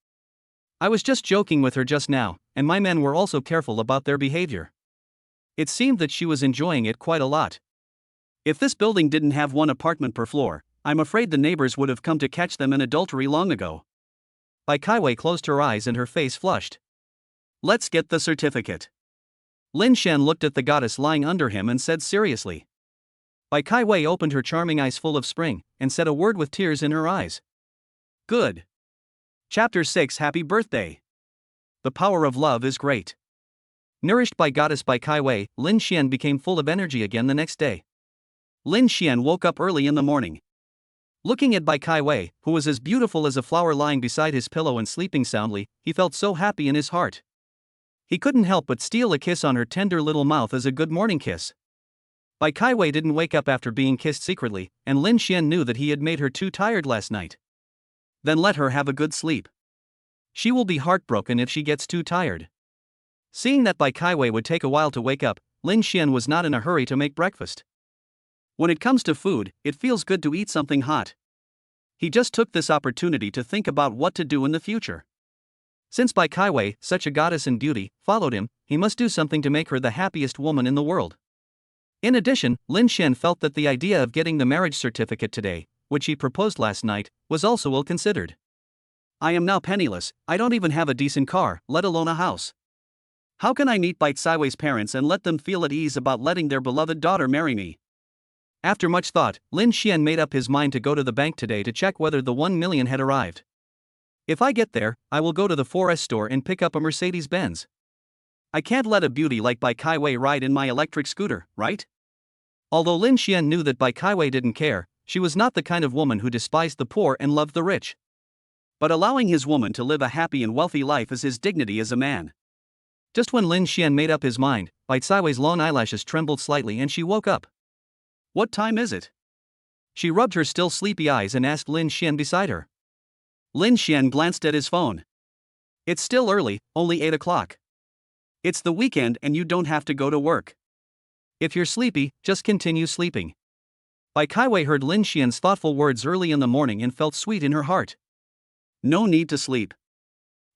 I was just joking with her just now, and my men were also careful about their behavior. It seemed that she was enjoying it quite a lot. If this building didn't have one apartment per floor, I'm afraid the neighbors would have come to catch them in adultery long ago. Bai Kaiwei closed her eyes and her face flushed. Let's get the certificate. Lin Xian looked at the goddess lying under him and said seriously. Bai Kaiwei opened her charming eyes full of spring, and said a word with tears in her eyes. Good. Chapter 6 Happy Birthday. The power of love is great. Nourished by goddess Bai Kaiwei, Lin Xian became full of energy again the next day. Lin Xian woke up early in the morning. Looking at Bai Kaiwei, who was as beautiful as a flower lying beside his pillow and sleeping soundly, he felt so happy in his heart. He couldn't help but steal a kiss on her tender little mouth as a good morning kiss. Bai Kaiwei didn't wake up after being kissed secretly, and Lin Xian knew that he had made her too tired last night. Then let her have a good sleep. She will be heartbroken if she gets too tired. Seeing that Bai Kaiwei would take a while to wake up, Lin Xian was not in a hurry to make breakfast. When it comes to food, it feels good to eat something hot. He just took this opportunity to think about what to do in the future. Since Bai Kaiwei, such a goddess in beauty, followed him, he must do something to make her the happiest woman in the world. In addition, Lin Xian felt that the idea of getting the marriage certificate today, which he proposed last night, was also ill-considered. I am now penniless, I don't even have a decent car, let alone a house. How can I meet Bai Kaiwei's parents and let them feel at ease about letting their beloved daughter marry me? After much thought, Lin Xian made up his mind to go to the bank today to check whether the 1 million had arrived. If I get there, I will go to the 4S store and pick up a Mercedes-Benz. I can't let a beauty like Bai Kaiwei ride in my electric scooter, right? Although Lin Xian knew that Bai Kaiwei didn't care, she was not the kind of woman who despised the poor and loved the rich. But allowing his woman to live a happy and wealthy life is his dignity as a man. Just when Lin Xian made up his mind, Bai Kaiwei's long eyelashes trembled slightly and she woke up. What time is it? She rubbed her still sleepy eyes and asked Lin Xian beside her. Lin Xian glanced at his phone. It's still early, only 8 o'clock. It's the weekend and you don't have to go to work. If you're sleepy, just continue sleeping. Bai Kaiwei heard Lin Xian's thoughtful words early in the morning and felt sweet in her heart. No need to sleep.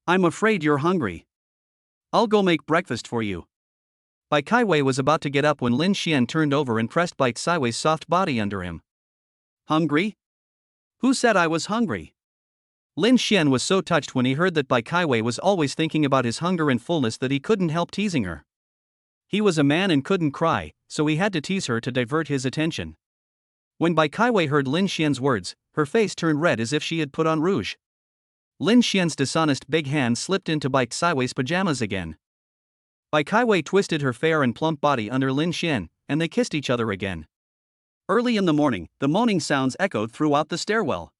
I'm afraid you're hungry. I'll go make breakfast for you. Bai Kaiwei was about to get up when Lin Xian turned over and pressed Bai Kaiwei's soft body under him. Hungry? Who said I was hungry? Lin Xian was so touched when he heard that Bai Kaiwei was always thinking about his hunger and fullness that he couldn't help teasing her. He was a man and couldn't cry, so he had to tease her to divert his attention. When Bai Kaiwei heard Lin Xian's words, her face turned red as if she had put on rouge. Lin Xian's dishonest big hand slipped into Bai Kaiwei's pajamas again. Bai Kaiwei twisted her fair and plump body under Lin Xian, and they kissed each other again. Early in the morning, the moaning sounds echoed throughout the stairwell.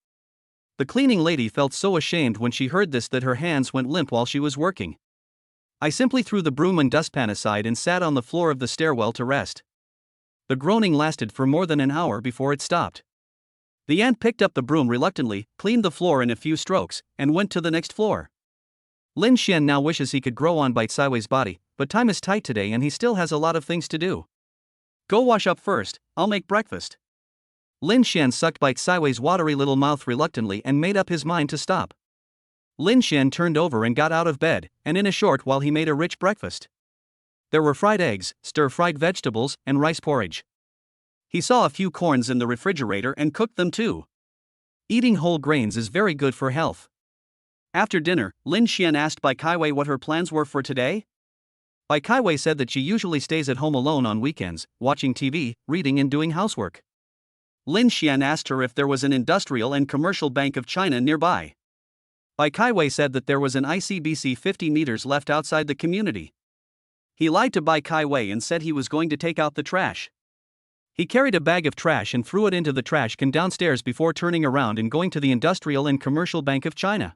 The cleaning lady felt so ashamed when she heard this that her hands went limp while she was working. I simply threw the broom and dustpan aside and sat on the floor of the stairwell to rest. The groaning lasted for more than an hour before it stopped. The aunt picked up the broom reluctantly, cleaned the floor in a few strokes, and went to the next floor. Lin Xian now wishes he could grow on Bai Kaiwei's body, but time is tight today and he still has a lot of things to do. Go wash up first, I'll make breakfast. Lin Xian sucked Bai Kaiwei's watery little mouth reluctantly and made up his mind to stop. Lin Xian turned over and got out of bed, and in a short while he made a rich breakfast. There were fried eggs, stir-fried vegetables, and rice porridge. He saw a few corns in the refrigerator and cooked them too. Eating whole grains is very good for health. After dinner, Lin Xian asked Bai Kaiwei what her plans were for today. Bai Kaiwei said that she usually stays at home alone on weekends, watching TV, reading and doing housework. Lin Xian asked her if there was an industrial and commercial bank of China nearby. Bai Kaiwei said that there was an ICBC 50 meters left outside the community. He lied to Bai Kaiwei and said he was going to take out the trash. He carried a bag of trash and threw it into the trash can downstairs before turning around and going to the Industrial and Commercial Bank of China.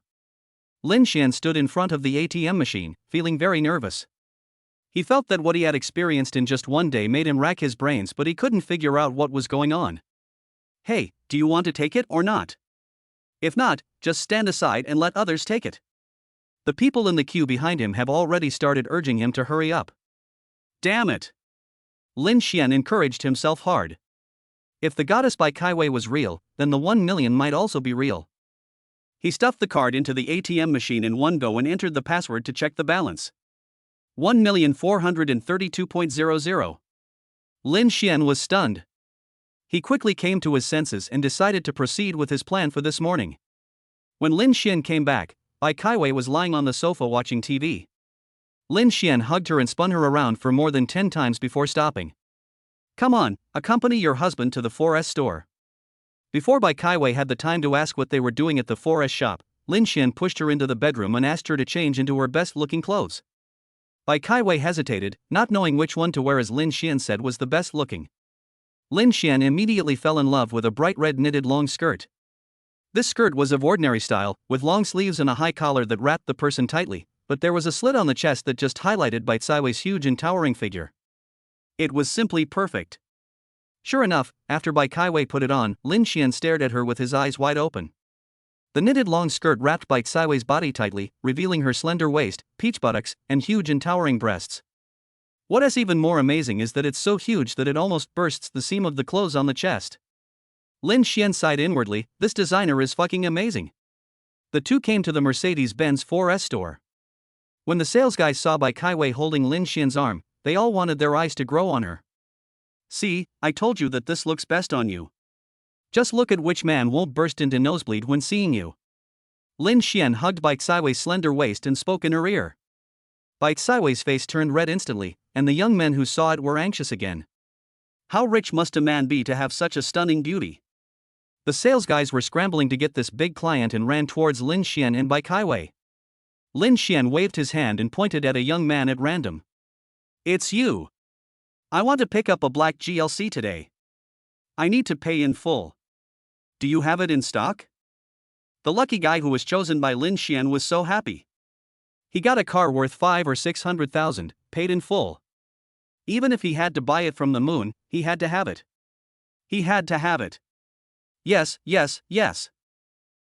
Lin Xian stood in front of the ATM machine, feeling very nervous. He felt that what he had experienced in just one day made him rack his brains, but he couldn't figure out what was going on. Hey, do you want to take it or not? If not, just stand aside and let others take it. The people in the queue behind him have already started urging him to hurry up. Damn it! Lin Xian encouraged himself hard. If the goddess Bai Kaiwei was real, then the 1 million might also be real. He stuffed the card into the ATM machine in one go and entered the password to check the balance. 1,432.00. Lin Xian was stunned. He quickly came to his senses and decided to proceed with his plan for this morning. When Lin Xian came back, Bai Kaiwei was lying on the sofa watching TV. Lin Xian hugged her and spun her around for more than 10 times before stopping. Come on, accompany your husband to the 4S store. Before Bai Kaiwei had the time to ask what they were doing at the 4S shop, Lin Xian pushed her into the bedroom and asked her to change into her best-looking clothes. Bai Kaiwei hesitated, not knowing which one to wear, as Lin Xian said was the best-looking. Lin Xian immediately fell in love with a bright red knitted long skirt. This skirt was of ordinary style, with long sleeves and a high collar that wrapped the person tightly, but there was a slit on the chest that just highlighted Bai Kaiwei's huge and towering figure. It was simply perfect. Sure enough, after Bai Kaiwei put it on, Lin Xian stared at her with his eyes wide open. The knitted long skirt wrapped Bai Kaiwei's body tightly, revealing her slender waist, peach buttocks, and huge and towering breasts. What is even more amazing is that it's so huge that it almost bursts the seam of the clothes on the chest. Lin Xian sighed inwardly, this designer is fucking amazing. The two came to the Mercedes-Benz 4S store. When the sales guys saw Bai Kaiwei holding Lin Xian's arm, they all wanted their eyes to grow on her. See, I told you that this looks best on you. Just look at which man won't burst into nosebleed when seeing you. Lin Xian hugged Bai Kaiwei's slender waist and spoke in her ear. Bai Kaiwei's face turned red instantly, and the young men who saw it were anxious again. How rich must a man be to have such a stunning beauty? The sales guys were scrambling to get this big client and ran towards Lin Xian and Bai Kaiwei. Lin Xian waved his hand and pointed at a young man at random. It's you. I want to pick up a black GLC today. I need to pay in full. Do you have it in stock? The lucky guy who was chosen by Lin Xian was so happy. He got a car worth 5 or 600,000, paid in full. Even if he had to buy it from the moon, he had to have it. He had to have it. Yes, yes, yes.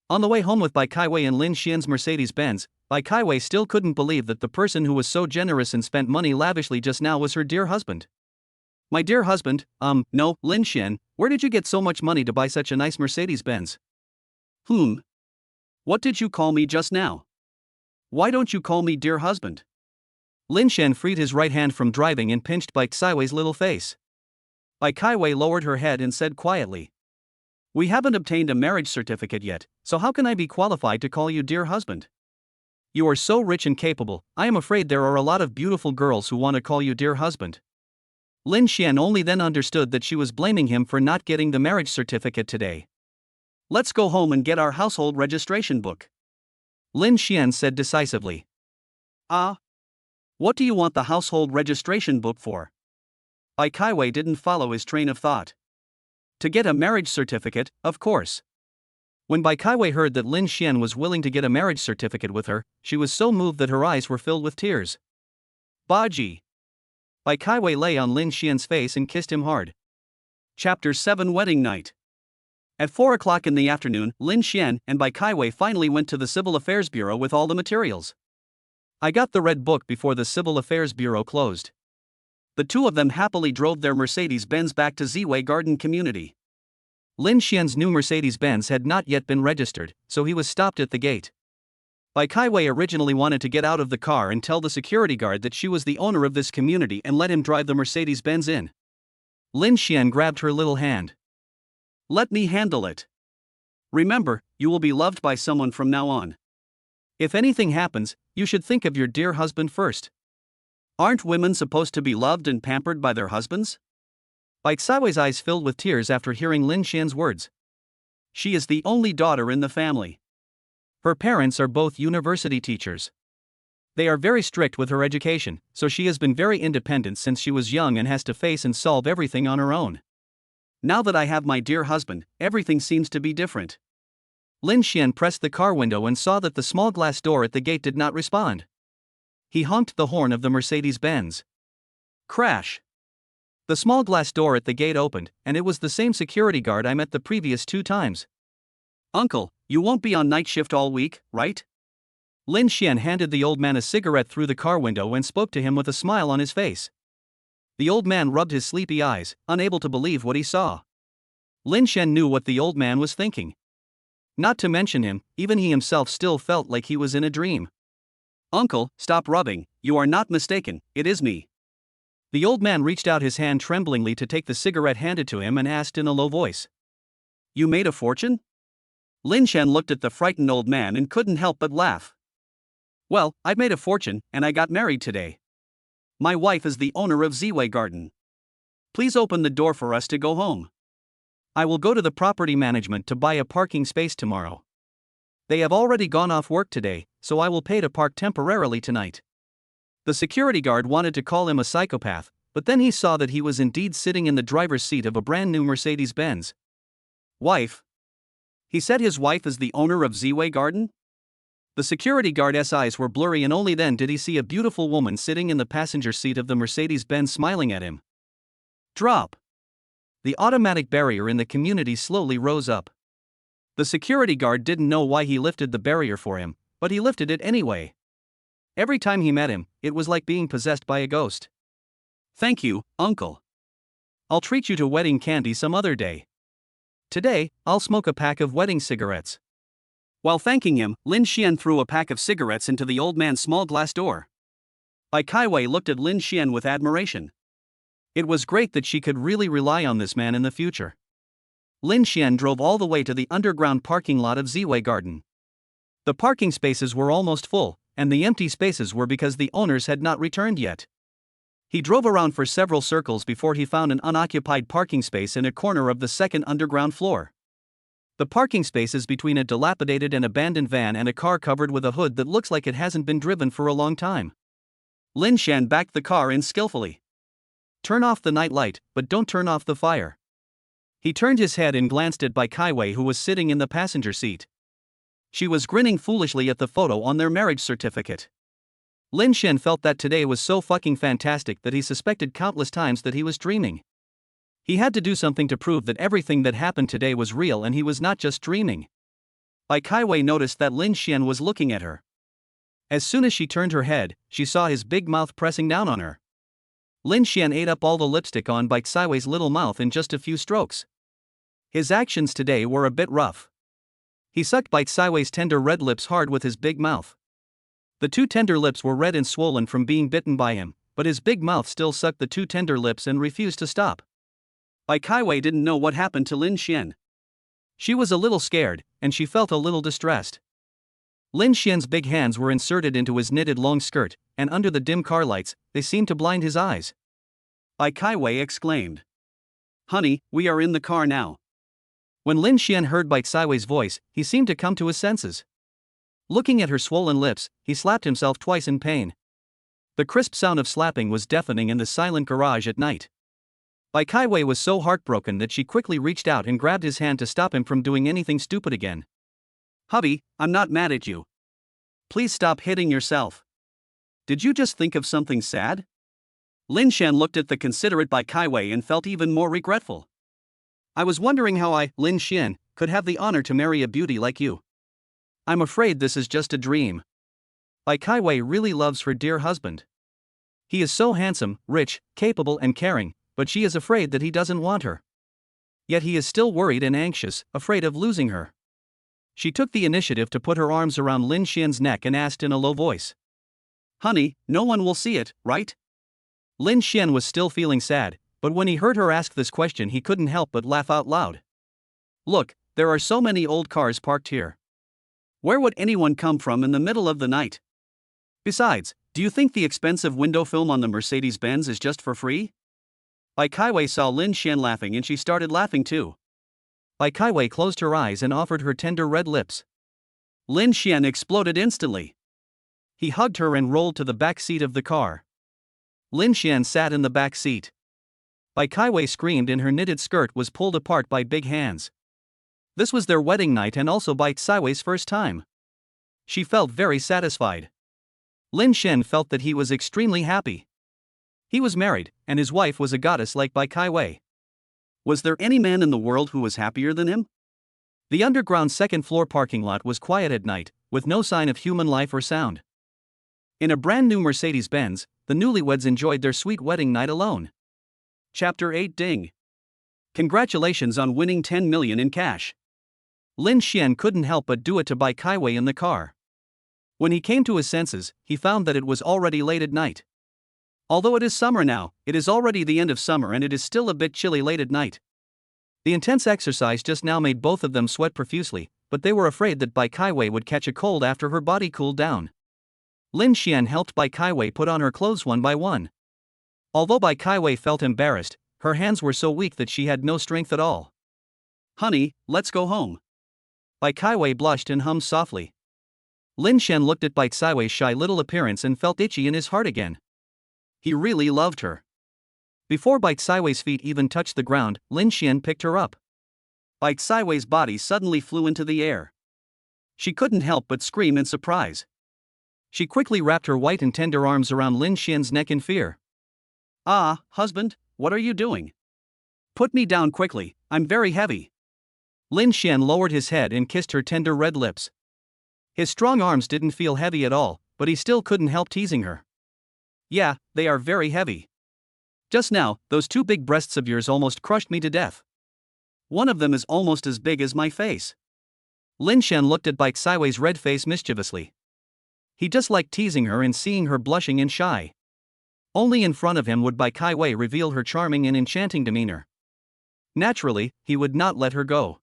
On the way home with Bai Kaiwei and Lin Xian's Mercedes-Benz, Bai Kaiwei still couldn't believe that the person who was so generous and spent money lavishly just now was her dear husband. My dear husband, no, Lin Xian, where did you get so much money to buy such a nice Mercedes-Benz? What did you call me just now? Why don't you call me dear husband? Lin Xian freed his right hand from driving and pinched Bai Kaiwei's little face. Bai Kaiwei lowered her head and said quietly, we haven't obtained a marriage certificate yet, so how can I be qualified to call you dear husband? You are so rich and capable, I am afraid there are a lot of beautiful girls who want to call you dear husband. Lin Xian only then understood that she was blaming him for not getting the marriage certificate today. Let's go home and get our household registration book. Lin Xian said decisively. What do you want the household registration book for? Bai Kaiwei didn't follow his train of thought. To get a marriage certificate, of course. When Bai Kaiwei heard that Lin Xian was willing to get a marriage certificate with her, she was so moved that her eyes were filled with tears. Baji. Bai Kaiwei lay on Lin Xian's face and kissed him hard. Chapter 7 Wedding Night. At 4 o'clock in the afternoon, Lin Xian and Bai Kaiwei finally went to the Civil Affairs Bureau with all the materials. I got the red book before the Civil Affairs Bureau closed. The two of them happily drove their Mercedes-Benz back to Ziwei Garden Community. Lin Xian's new Mercedes-Benz had not yet been registered, so he was stopped at the gate. Bai Kaiwei originally wanted to get out of the car and tell the security guard that she was the owner of this community and let him drive the Mercedes-Benz in. Lin Xian grabbed her little hand. Let me handle it. Remember, you will be loved by someone from now on. If anything happens, you should think of your dear husband first. Aren't women supposed to be loved and pampered by their husbands? Bai Kaiwei's eyes filled with tears after hearing Lin Xian's words. She is the only daughter in the family. Her parents are both university teachers. They are very strict with her education, so she has been very independent since she was young and has to face and solve everything on her own. Now that I have my dear husband, everything seems to be different. Lin Xian pressed the car window and saw that the small glass door at the gate did not respond. He honked the horn of the Mercedes-Benz. Crash! The small glass door at the gate opened, and it was the same security guard I met the previous 2 times. Uncle, you won't be on night shift all week, right? Lin Xian handed the old man a cigarette through the car window and spoke to him with a smile on his face. The old man rubbed his sleepy eyes, unable to believe what he saw. Lin Xian knew what the old man was thinking. Not to mention him, even he himself still felt like he was in a dream. Uncle, stop rubbing, you are not mistaken, it is me. The old man reached out his hand tremblingly to take the cigarette handed to him and asked in a low voice. You made a fortune? Lin Xian looked at the frightened old man and couldn't help but laugh. Well, I've made a fortune, and I got married today. My wife is the owner of Ziwei Garden. Please open the door for us to go home. I will go to the property management to buy a parking space tomorrow. They have already gone off work today, so I will pay to park temporarily tonight. The security guard wanted to call him a psychopath, but then he saw that he was indeed sitting in the driver's seat of a brand new Mercedes-Benz. Wife? He said his wife is the owner of Ziwei Garden? The security guard's eyes were blurry and only then did he see a beautiful woman sitting in the passenger seat of the Mercedes-Benz smiling at him. Drop. The automatic barrier in the community slowly rose up. The security guard didn't know why he lifted the barrier for him, but he lifted it anyway. Every time he met him, it was like being possessed by a ghost. Thank you, uncle. I'll treat you to wedding candy some other day. Today, I'll smoke a pack of wedding cigarettes. While thanking him, Lin Xian threw a pack of cigarettes into the old man's small glass door. Bai Kaiwei looked at Lin Xian with admiration. It was great that she could really rely on this man in the future. Lin Xian drove all the way to the underground parking lot of Ziwei Garden. The parking spaces were almost full, and the empty spaces were because the owners had not returned yet. He drove around for several circles before he found an unoccupied parking space in a corner of the second underground floor. The parking space is between a dilapidated and abandoned van and a car covered with a hood that looks like it hasn't been driven for a long time. Lin Xian backed the car in skillfully. Turn off the night light, but don't turn off the fire. He turned his head and glanced at Bai Kaiwei, who was sitting in the passenger seat. She was grinning foolishly at the photo on their marriage certificate. Lin Xian felt that today was so fucking fantastic that he suspected countless times that he was dreaming. He had to do something to prove that everything that happened today was real and he was not just dreaming. Bai Kaiwei noticed that Lin Xian was looking at her. As soon as she turned her head, she saw his big mouth pressing down on her. Lin Xian ate up all the lipstick on Bai Kaiwei's little mouth in just a few strokes. His actions today were a bit rough. He sucked Bai Kaiwei's tender red lips hard with his big mouth. The 2 tender lips were red and swollen from being bitten by him, but his big mouth still sucked the 2 tender lips and refused to stop. Bai Kaiwei didn't know what happened to Lin Xian. She was a little scared, and she felt a little distressed. Lin Xian's big hands were inserted into his knitted long skirt, and under the dim car lights, they seemed to blind his eyes. Bai Kaiwei exclaimed. Honey, we are in the car now. When Lin Xian heard Bai Kaiwei's voice, he seemed to come to his senses. Looking at her swollen lips, he slapped himself twice in pain. The crisp sound of slapping was deafening in the silent garage at night. Bai Kaiwei was so heartbroken that she quickly reached out and grabbed his hand to stop him from doing anything stupid again. Hubby, I'm not mad at you. Please stop hitting yourself. Did you just think of something sad? Lin Xian looked at the considerate Bai Kaiwei and felt even more regretful. I was wondering how I, Lin Xian, could have the honor to marry a beauty like you. I'm afraid this is just a dream. Bai Kaiwei really loves her dear husband. He is so handsome, rich, capable and caring, but she is afraid that he doesn't want her. Yet he is still worried and anxious, afraid of losing her. She took the initiative to put her arms around Lin Xian's neck and asked in a low voice. Honey, no one will see it, right? Lin Xian was still feeling sad, but when he heard her ask this question he couldn't help but laugh out loud. Look, there are so many old cars parked here. Where would anyone come from in the middle of the night? Besides, do you think the expensive window film on the Mercedes-Benz is just for free? Bai Kaiwei saw Lin Xian laughing and she started laughing too. Bai Kaiwei closed her eyes and offered her tender red lips. Lin Xian exploded instantly. He hugged her and rolled to the back seat of the car. Lin Xian sat in the back seat. Bai Kaiwei screamed and her knitted skirt was pulled apart by big hands. This was their wedding night and also Bai Kaiwei's first time. She felt very satisfied. Lin Xian felt that he was extremely happy. He was married, and his wife was a goddess like Bai Kaiwei. Was there any man in the world who was happier than him? The underground second-floor parking lot was quiet at night, with no sign of human life or sound. In a brand new Mercedes-Benz, the newlyweds enjoyed their sweet wedding night alone. Chapter 8 Ding. Congratulations on winning 10 million in cash. Lin Xian couldn't help but do it to Bai Kaiwei in the car. When he came to his senses, he found that it was already late at night. Although it is summer now, it is already the end of summer and it is still a bit chilly late at night. The intense exercise just now made both of them sweat profusely, but they were afraid that Bai Kaiwei would catch a cold after her body cooled down. Lin Xian helped Bai Kaiwei put on her clothes one by one. Although Bai Kaiwei felt embarrassed, her hands were so weak that she had no strength at all. Honey, let's go home. Bai Kaiwei blushed and hummed softly. Lin Xian looked at Bai Kaiwei's shy little appearance and felt itchy in his heart again. He really loved her. Before Bai Kaiwei's feet even touched the ground, Lin Xian picked her up. Bai Kaiwei's body suddenly flew into the air. She couldn't help but scream in surprise. She quickly wrapped her white and tender arms around Lin Xian's neck in fear. Ah, husband, what are you doing? Put me down quickly, I'm very heavy. Lin Xian lowered his head and kissed her tender red lips. His strong arms didn't feel heavy at all, but he still couldn't help teasing her. Yeah, they are very heavy. Just now, those two big breasts of yours almost crushed me to death. One of them is almost as big as my face. Lin Xian looked at Bai Kaiwei's red face mischievously. He just liked teasing her and seeing her blushing and shy. Only in front of him would Bai Kaiwei reveal her charming and enchanting demeanor. Naturally, he would not let her go.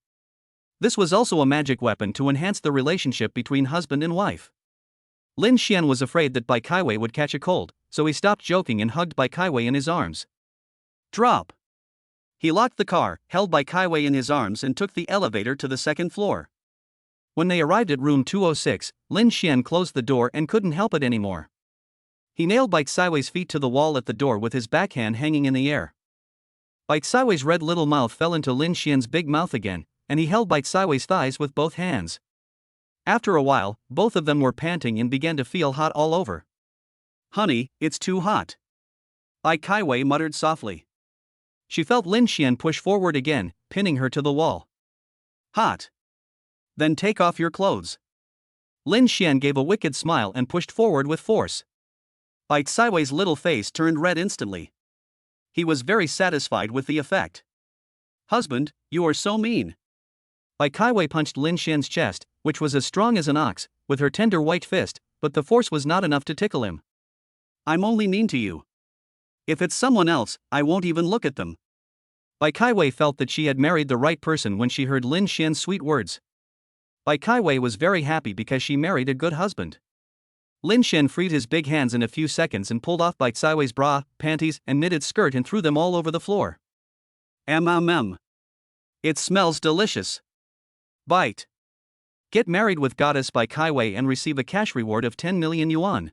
This was also a magic weapon to enhance the relationship between husband and wife. Lin Xian was afraid that Bai Kaiwei would catch a cold, so he stopped joking and hugged Bai Kaiwei in his arms. Drop. He locked the car, held Bai Kaiwei in his arms and took the elevator to the second floor. When they arrived at room 206, Lin Xian closed the door and couldn't help it anymore. He nailed Bai Kaiwei's feet to the wall at the door with his backhand hanging in the air. Bai Kaiwei's red little mouth fell into Lin Xian's big mouth again, and he held Bai Kaiwei's thighs with both hands. After a while, both of them were panting and began to feel hot all over. Honey, it's too hot. Bai Kaiwei muttered softly. She felt Lin Xian push forward again, pinning her to the wall. Hot. Then take off your clothes. Lin Xian gave a wicked smile and pushed forward with force. Bai Kaiwei's little face turned red instantly. He was very satisfied with the effect. Husband, you are so mean. Bai Kaiwei punched Lin Xian's chest, which was as strong as an ox, with her tender white fist, but the force was not enough to tickle him. I'm only mean to you. If it's someone else, I won't even look at them. Bai Kaiwei felt that she had married the right person when she heard Lin Xian's sweet words. Bai Kaiwei was very happy because she married a good husband. Lin Xian freed his big hands in a few seconds and pulled off Bai Kaiwei's bra, panties, and knitted skirt and threw them all over the floor. It smells delicious. Bite. Get married with Goddess Bai Kaiwei and receive a cash reward of 10 million yuan.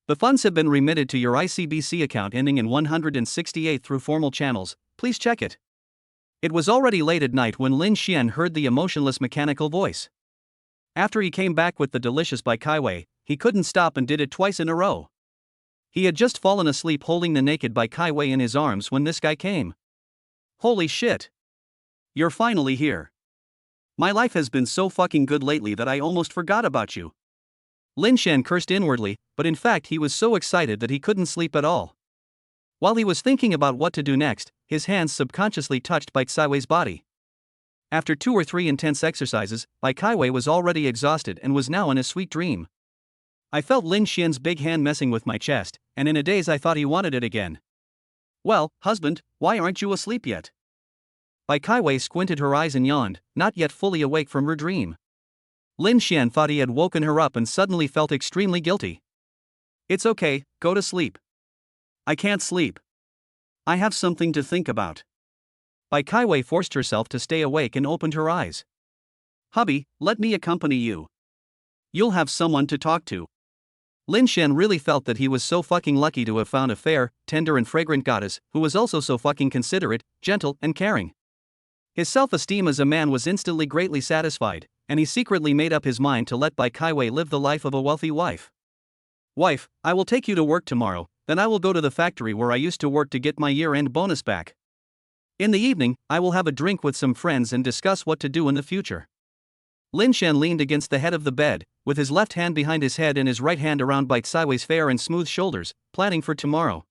The funds have been remitted to your ICBC account ending in 168 through formal channels, please check it. It was already late at night when Lin Xian heard the emotionless mechanical voice. After he came back with the delicious Bai Kaiwei, he couldn't stop and did it twice in a row. He had just fallen asleep holding the naked Bai Kaiwei in his arms when this guy came. Holy shit. You're finally here. My life has been so fucking good lately that I almost forgot about you. Lin Xian cursed inwardly, but in fact he was so excited that he couldn't sleep at all. While he was thinking about what to do next, his hands subconsciously touched Bai Kaiwei's body. After 2 or 3 intense exercises, Bai Kaiwei was already exhausted and was now in a sweet dream. I felt Lin Xian's big hand messing with my chest, and in a daze I thought he wanted it again. Well, husband, why aren't you asleep yet? Bai Kaiwei squinted her eyes and yawned, not yet fully awake from her dream. Lin Xian thought he had woken her up and suddenly felt extremely guilty. It's okay, go to sleep. I can't sleep. I have something to think about. Bai Kaiwei forced herself to stay awake and opened her eyes. Hubby, let me accompany you. You'll have someone to talk to. Lin Xian really felt that he was so fucking lucky to have found a fair, tender and fragrant goddess who was also so fucking considerate, gentle and caring. His self-esteem as a man was instantly greatly satisfied, and he secretly made up his mind to let Bai Kaiwei live the life of a wealthy wife. Wife, I will take you to work tomorrow, then I will go to the factory where I used to work to get my year-end bonus back. In the evening, I will have a drink with some friends and discuss what to do in the future. Lin Xian leaned against the head of the bed, with his left hand behind his head and his right hand around Bai Kaiwei's fair and smooth shoulders, planning for tomorrow.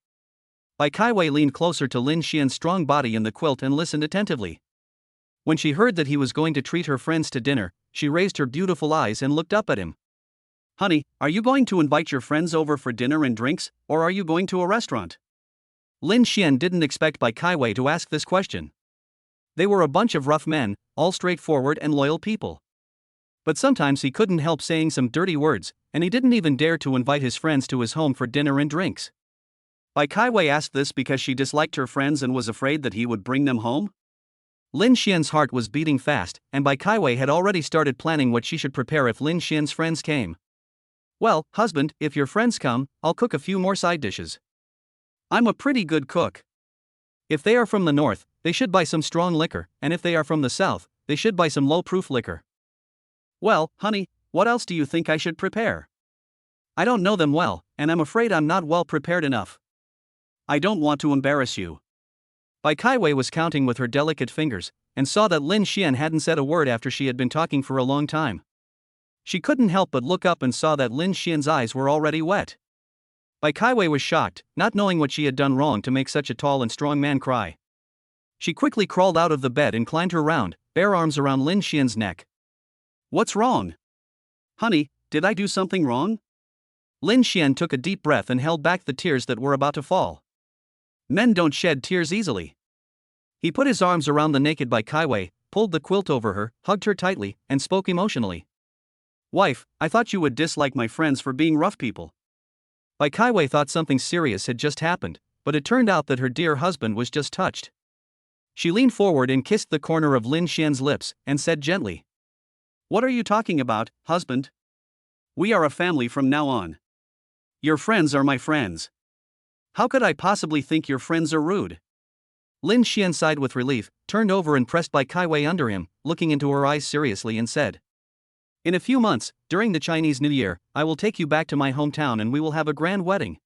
Bai Kaiwei leaned closer to Lin Xian's strong body in the quilt and listened attentively. When she heard that he was going to treat her friends to dinner, she raised her beautiful eyes and looked up at him. Honey, are you going to invite your friends over for dinner and drinks, or are you going to a restaurant? Lin Xian didn't expect Bai Kaiwei to ask this question. They were a bunch of rough men, all straightforward and loyal people. But sometimes he couldn't help saying some dirty words, and he didn't even dare to invite his friends to his home for dinner and drinks. Bai Kaiwei asked this because she disliked her friends and was afraid that he would bring them home? Lin Xian's heart was beating fast, and Bai Kaiwei had already started planning what she should prepare if Lin Xian's friends came. Well, husband, if your friends come, I'll cook a few more side dishes. I'm a pretty good cook. If they are from the north, they should buy some strong liquor, and if they are from the south, they should buy some low-proof liquor. Well, honey, what else do you think I should prepare? I don't know them well, and I'm afraid I'm not well prepared enough. I don't want to embarrass you. Bai Kaiwei was counting with her delicate fingers, and saw that Lin Xian hadn't said a word after she had been talking for a long time. She couldn't help but look up and saw that Lin Xian's eyes were already wet. Bai Kaiwei was shocked, not knowing what she had done wrong to make such a tall and strong man cry. She quickly crawled out of the bed and climbed her round, bare arms around Lin Xian's neck. What's wrong? Honey, did I do something wrong? Lin Xian took a deep breath and held back the tears that were about to fall. Men don't shed tears easily. He put his arms around the naked Bai Kaiwei, pulled the quilt over her, hugged her tightly, and spoke emotionally. Wife, I thought you would dislike my friends for being rough people. Bai Kaiwei thought something serious had just happened, but it turned out that her dear husband was just touched. She leaned forward and kissed the corner of Lin Xian's lips, and said gently. What are you talking about, husband? We are a family from now on. Your friends are my friends. How could I possibly think your friends are rude? Lin Xian sighed with relief, turned over and pressed Bai Kaiwei under him, looking into her eyes seriously and said. In a few months, during the Chinese New Year, I will take you back to my hometown and we will have a grand wedding.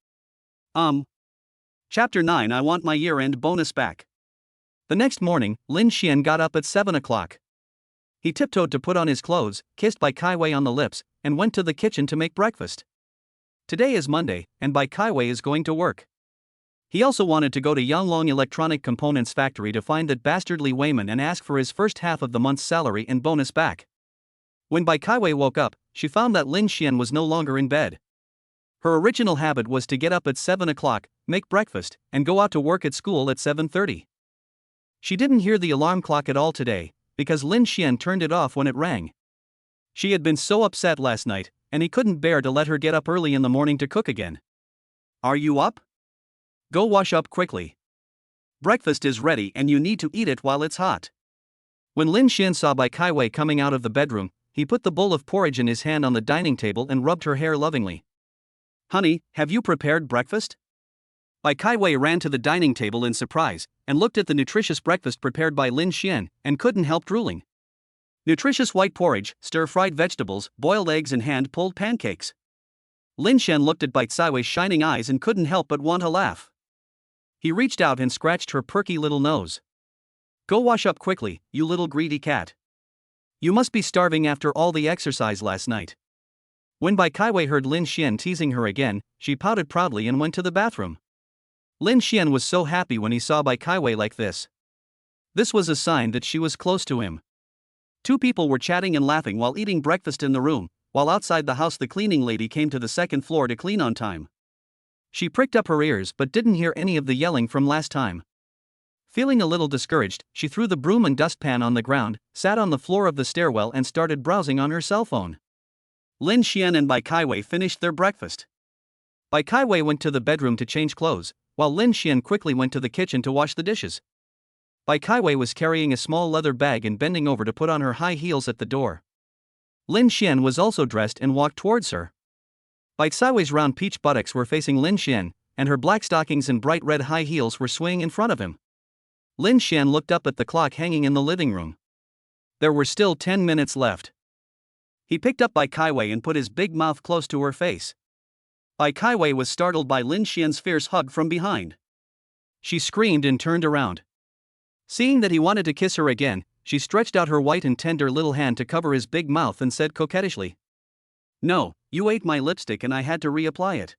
Chapter 9 I want my year-end bonus back. The next morning, Lin Xian got up at 7 o'clock. He tiptoed to put on his clothes, kissed Bai Kaiwei on the lips, and went to the kitchen to make breakfast. Today is Monday, and Bai Kaiwei is going to work. He also wanted to go to Yanglong Electronic Components factory to find that bastardly Wayman and ask for his first half of the month's salary and bonus back. When Bai Kaiwei woke up, she found that Lin Xian was no longer in bed. Her original habit was to get up at 7 o'clock, make breakfast, and go out to work at school at 7:30. She didn't hear the alarm clock at all today, because Lin Xian turned it off when it rang. She had been so upset last night, and he couldn't bear to let her get up early in the morning to cook again. Are you up? Go wash up quickly. Breakfast is ready and you need to eat it while it's hot. When Lin Xian saw Bai Kaiwei coming out of the bedroom, he put the bowl of porridge in his hand on the dining table and rubbed her hair lovingly. Honey, have you prepared breakfast? Bai Kaiwei ran to the dining table in surprise, and looked at the nutritious breakfast prepared by Lin Xian, and couldn't help drooling. Nutritious white porridge, stir-fried vegetables, boiled eggs and hand-pulled pancakes. Lin Xian looked at Bai Kaiwei's shining eyes and couldn't help but want to laugh. He reached out and scratched her perky little nose. Go wash up quickly, you little greedy cat. You must be starving after all the exercise last night. When Bai Kaiwei heard Lin Xian teasing her again, she pouted proudly and went to the bathroom. Lin Xian was so happy when he saw Bai Kaiwei like this. This was a sign that she was close to him. Two people were chatting and laughing while eating breakfast in the room, while outside the house the cleaning lady came to the second floor to clean on time. She pricked up her ears but didn't hear any of the yelling from last time. Feeling a little discouraged, she threw the broom and dustpan on the ground, sat on the floor of the stairwell and started browsing on her cell phone. Lin Xian and Bai Kaiwei finished their breakfast. Bai Kaiwei went to the bedroom to change clothes, while Lin Xian quickly went to the kitchen to wash the dishes. Bai Kaiwei was carrying a small leather bag and bending over to put on her high heels at the door. Lin Xian was also dressed and walked towards her. Bai Kaiwei's round peach buttocks were facing Lin Xian, and her black stockings and bright red high heels were swaying in front of him. Lin Xian looked up at the clock hanging in the living room. There were still 10 minutes left. He picked up Bai Kaiwei and put his big mouth close to her face. Bai Kaiwei was startled by Lin Xian's fierce hug from behind. She screamed and turned around. Seeing that he wanted to kiss her again, she stretched out her white and tender little hand to cover his big mouth and said coquettishly, "No, you ate my lipstick and I had to reapply it."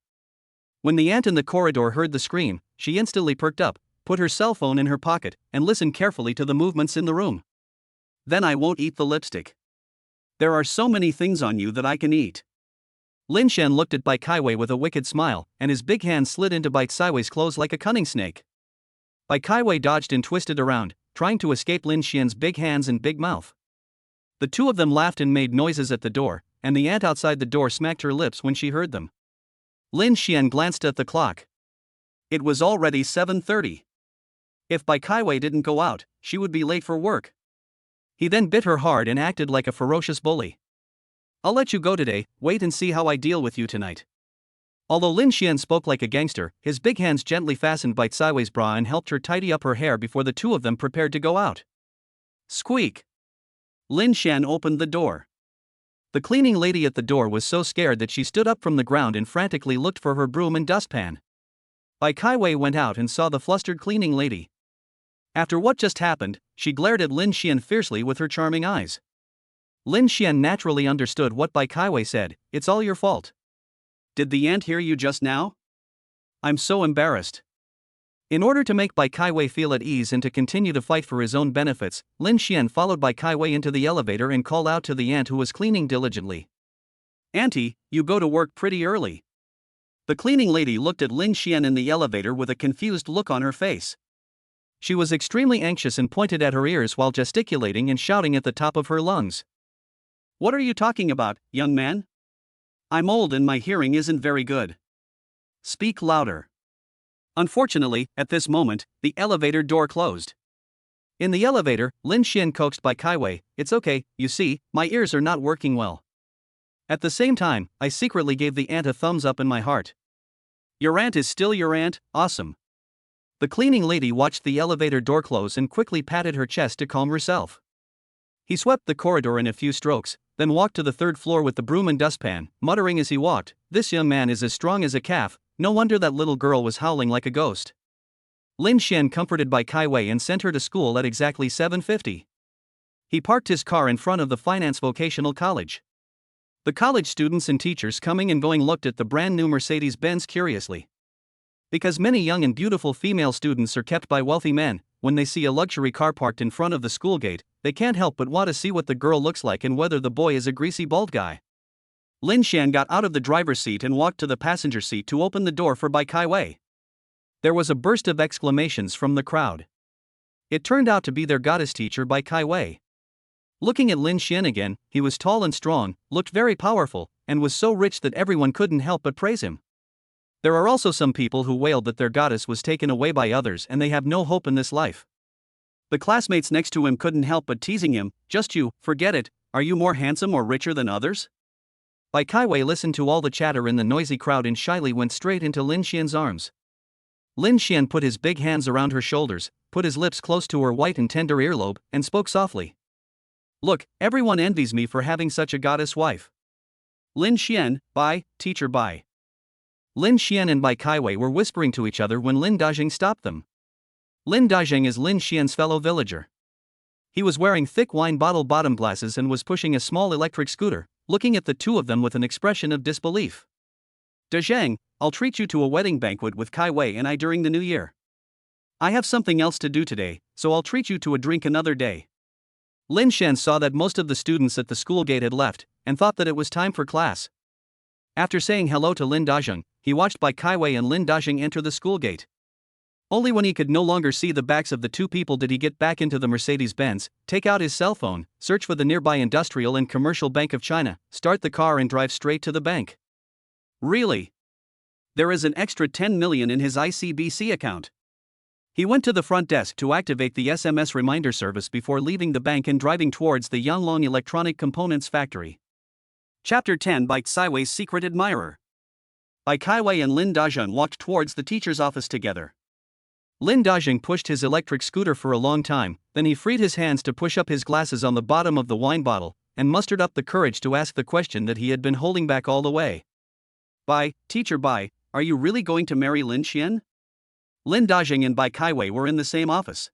When the aunt in the corridor heard the scream, she instantly perked up, put her cell phone in her pocket, and listened carefully to the movements in the room. "Then I won't eat the lipstick. There are so many things on you that I can eat." Lin Xian looked at Bai Kaiwei with a wicked smile, and his big hand slid into Bai Kaiwei's clothes like a cunning snake. Bai Kaiwei dodged and twisted around, trying to escape Lin Xian's big hands and big mouth. The two of them laughed and made noises at the door, and the aunt outside the door smacked her lips when she heard them. Lin Xian glanced at the clock. It was already 7:30. If Bai Kaiwei didn't go out, she would be late for work. He then bit her hard and acted like a ferocious bully. "I'll let you go today, wait and see how I deal with you tonight." Although Lin Xian spoke like a gangster, his big hands gently fastened Bai Kaiwei's bra and helped her tidy up her hair before the two of them prepared to go out. Squeak! Lin Xian opened the door. The cleaning lady at the door was so scared that she stood up from the ground and frantically looked for her broom and dustpan. Bai Kaiwei went out and saw the flustered cleaning lady. After what just happened, she glared at Lin Xian fiercely with her charming eyes. Lin Xian naturally understood what Bai Kaiwei said, "It's all your fault." "Did the aunt hear you just now? I'm so embarrassed." In order to make Bai Kaiwei feel at ease and to continue to fight for his own benefits, Lin Xian followed Bai Kaiwei into the elevator and called out to the aunt who was cleaning diligently. "Auntie, you go to work pretty early." The cleaning lady looked at Lin Xian in the elevator with a confused look on her face. She was extremely anxious and pointed at her ears while gesticulating and shouting at the top of her lungs. "What are you talking about, young man? I'm old and my hearing isn't very good. Speak louder." Unfortunately, at this moment, the elevator door closed. In the elevator, Lin Xian coaxed Bai Kaiwei, "It's okay, you see, my ears are not working well." At the same time, I secretly gave the aunt a thumbs up in my heart. "Your aunt is still your aunt, awesome." The cleaning lady watched the elevator door close and quickly patted her chest to calm herself. He swept the corridor in a few strokes, then walked to the third floor with the broom and dustpan, muttering as he walked, "This young man is as strong as a calf, no wonder that little girl was howling like a ghost." Lin Xian comforted Bai Kaiwei and sent her to school at exactly 7:50. He parked his car in front of the Finance Vocational College. The college students and teachers coming and going looked at the brand new Mercedes-Benz curiously. Because many young and beautiful female students are kept by wealthy men, when they see a luxury car parked in front of the school gate, they can't help but want to see what the girl looks like and whether the boy is a greasy bald guy. Lin Xian got out of the driver's seat and walked to the passenger seat to open the door for Bai Kaiwei. There was a burst of exclamations from the crowd. It turned out to be their goddess teacher Bai Kaiwei. Looking at Lin Xian again, he was tall and strong, looked very powerful, and was so rich that everyone couldn't help but praise him. There are also some people who wailed that their goddess was taken away by others and they have no hope in this life. The classmates next to him couldn't help but teasing him, "Just you, forget it, are you more handsome or richer than others?" Bai Kaiwei listened to all the chatter in the noisy crowd and shyly went straight into Lin Xian's arms. Lin Xian put his big hands around her shoulders, put his lips close to her white and tender earlobe, and spoke softly. "Look, everyone envies me for having such a goddess wife. Lin Xian, Bai, teacher Bai." Lin Xian and Bai Kaiwei were whispering to each other when Lin Dazheng stopped them. Lin Dazheng is Lin Xian's fellow villager. He was wearing thick wine bottle bottom glasses and was pushing a small electric scooter, looking at the two of them with an expression of disbelief. "Dazheng, I'll treat you to a wedding banquet with Kaiwei and I during the new year. I have something else to do today, so I'll treat you to a drink another day." Lin Xian saw that most of the students at the school gate had left, and thought that it was time for class. After saying hello to Lin Dazheng, he watched Bai Kaiwei and Lin Dazheng enter the school gate. Only when he could no longer see the backs of the two people did he get back into the Mercedes-Benz, take out his cell phone, search for the nearby Industrial and Commercial Bank of China, start the car and drive straight to the bank. Really? There is an extra 10 million in his ICBC account. He went to the front desk to activate the SMS reminder service before leaving the bank and driving towards the Yanglong Electronic Components factory. Chapter 10 Bai Kaiwei's Secret Admirer. Bai Kaiwei and Lin Dazheng walked towards the teacher's office together. Lin Dazheng pushed his electric scooter for a long time, then he freed his hands to push up his glasses on the bottom of the wine bottle, and mustered up the courage to ask the question that he had been holding back all the way. Teacher Bai, are you really going to marry Lin Xian? Lin Dazheng and Bai Kaiwei were in the same office.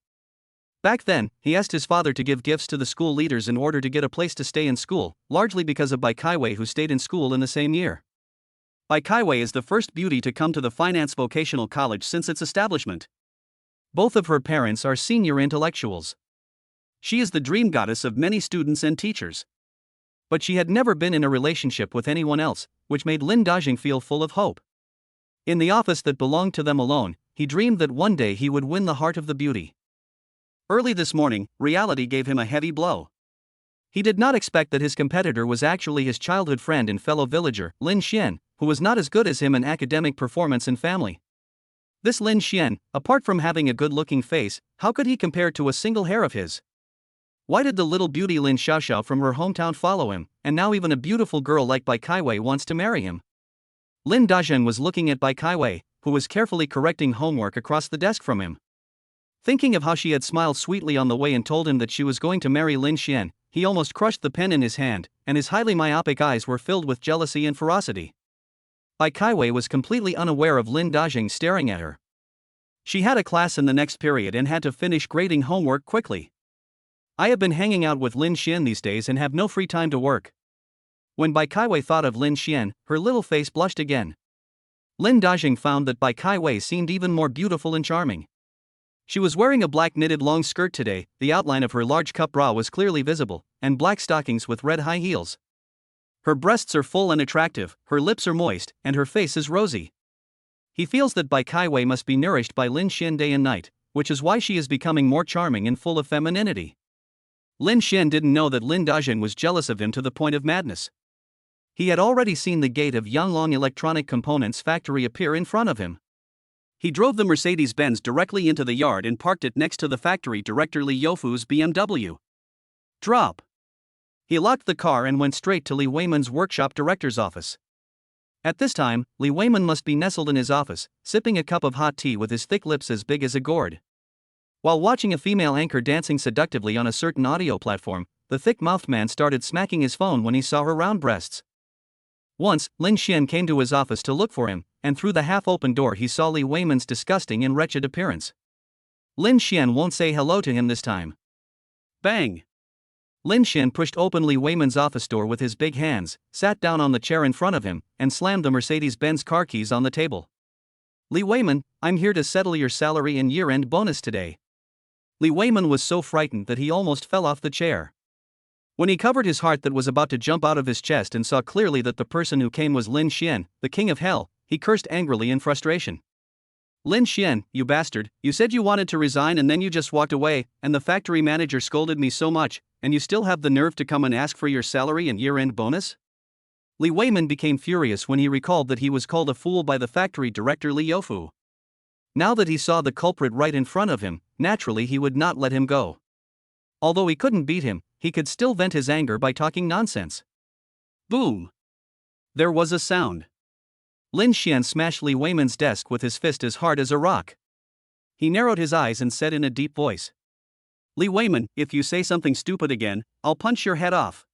Back then, he asked his father to give gifts to the school leaders in order to get a place to stay in school, largely because of Bai Kaiwei, who stayed in school in the same year. Bai Kaiwei is the first beauty to come to the Finance Vocational College since its establishment. Both of her parents are senior intellectuals. She is the dream goddess of many students and teachers. But she had never been in a relationship with anyone else, which made Lin Dazheng feel full of hope. In the office that belonged to them alone, he dreamed that one day he would win the heart of the beauty. Early this morning, reality gave him a heavy blow. He did not expect that his competitor was actually his childhood friend and fellow villager, Lin Xian, who was not as good as him in academic performance and family. This Lin Xian, apart from having a good-looking face, how could he compare to a single hair of his? Why did the little beauty Lin Xiaoxiao from her hometown follow him, and now even a beautiful girl like Bai Kaiwei wants to marry him? Lin Dazheng was looking at Bai Kaiwei, who was carefully correcting homework across the desk from him. Thinking of how she had smiled sweetly on the way and told him that she was going to marry Lin Xian, he almost crushed the pen in his hand, and his highly myopic eyes were filled with jealousy and ferocity. Bai Kaiwei was completely unaware of Lin Dazheng staring at her. She had a class in the next period and had to finish grading homework quickly. I have been hanging out with Lin Xian these days and have no free time to work. When Bai Kaiwei thought of Lin Xian, her little face blushed again. Lin Dazheng found that Bai Kaiwei seemed even more beautiful and charming. She was wearing a black knitted long skirt today, the outline of her large cup bra was clearly visible, and black stockings with red high heels. Her breasts are full and attractive, her lips are moist, and her face is rosy. He feels that Bai Kaiwei must be nourished by Lin Xian day and night, which is why she is becoming more charming and full of femininity. Lin Xian didn't know that Lin Dazheng was jealous of him to the point of madness. He had already seen the gate of Yanglong Electronic Components factory appear in front of him. He drove the Mercedes-Benz directly into the yard and parked it next to the factory director Li Youfu's BMW. Drop. He locked the car and went straight to Li Weiman's workshop director's office. At this time, Li Weiman must be nestled in his office, sipping a cup of hot tea with his thick lips as big as a gourd. While watching a female anchor dancing seductively on a certain audio platform, the thick-mouthed man started smacking his phone when he saw her round breasts. Once, Lin Xian came to his office to look for him, and through the half-open door he saw Li Weiman's disgusting and wretched appearance. Lin Xian won't say hello to him this time. Bang! Lin Xian pushed open Li Weiman's office door with his big hands, sat down on the chair in front of him, and slammed the Mercedes-Benz car keys on the table. Li Weiman, I'm here to settle your salary and year-end bonus today. Li Weiman was so frightened that he almost fell off the chair. When he covered his heart that was about to jump out of his chest and saw clearly that the person who came was Lin Xian, the king of hell, he cursed angrily in frustration. Lin Xian, you bastard, you said you wanted to resign and then you just walked away, and the factory manager scolded me so much, and you still have the nerve to come and ask for your salary and year-end bonus? Li Weiman became furious when he recalled that he was called a fool by the factory director Li Youfu. Now that he saw the culprit right in front of him, naturally he would not let him go. Although he couldn't beat him, he could still vent his anger by talking nonsense. Boom! There was a sound. Lin Xian smashed Li Weiman's desk with his fist as hard as a rock. He narrowed his eyes and said in a deep voice, Li Weiman, if you say something stupid again, I'll punch your head off.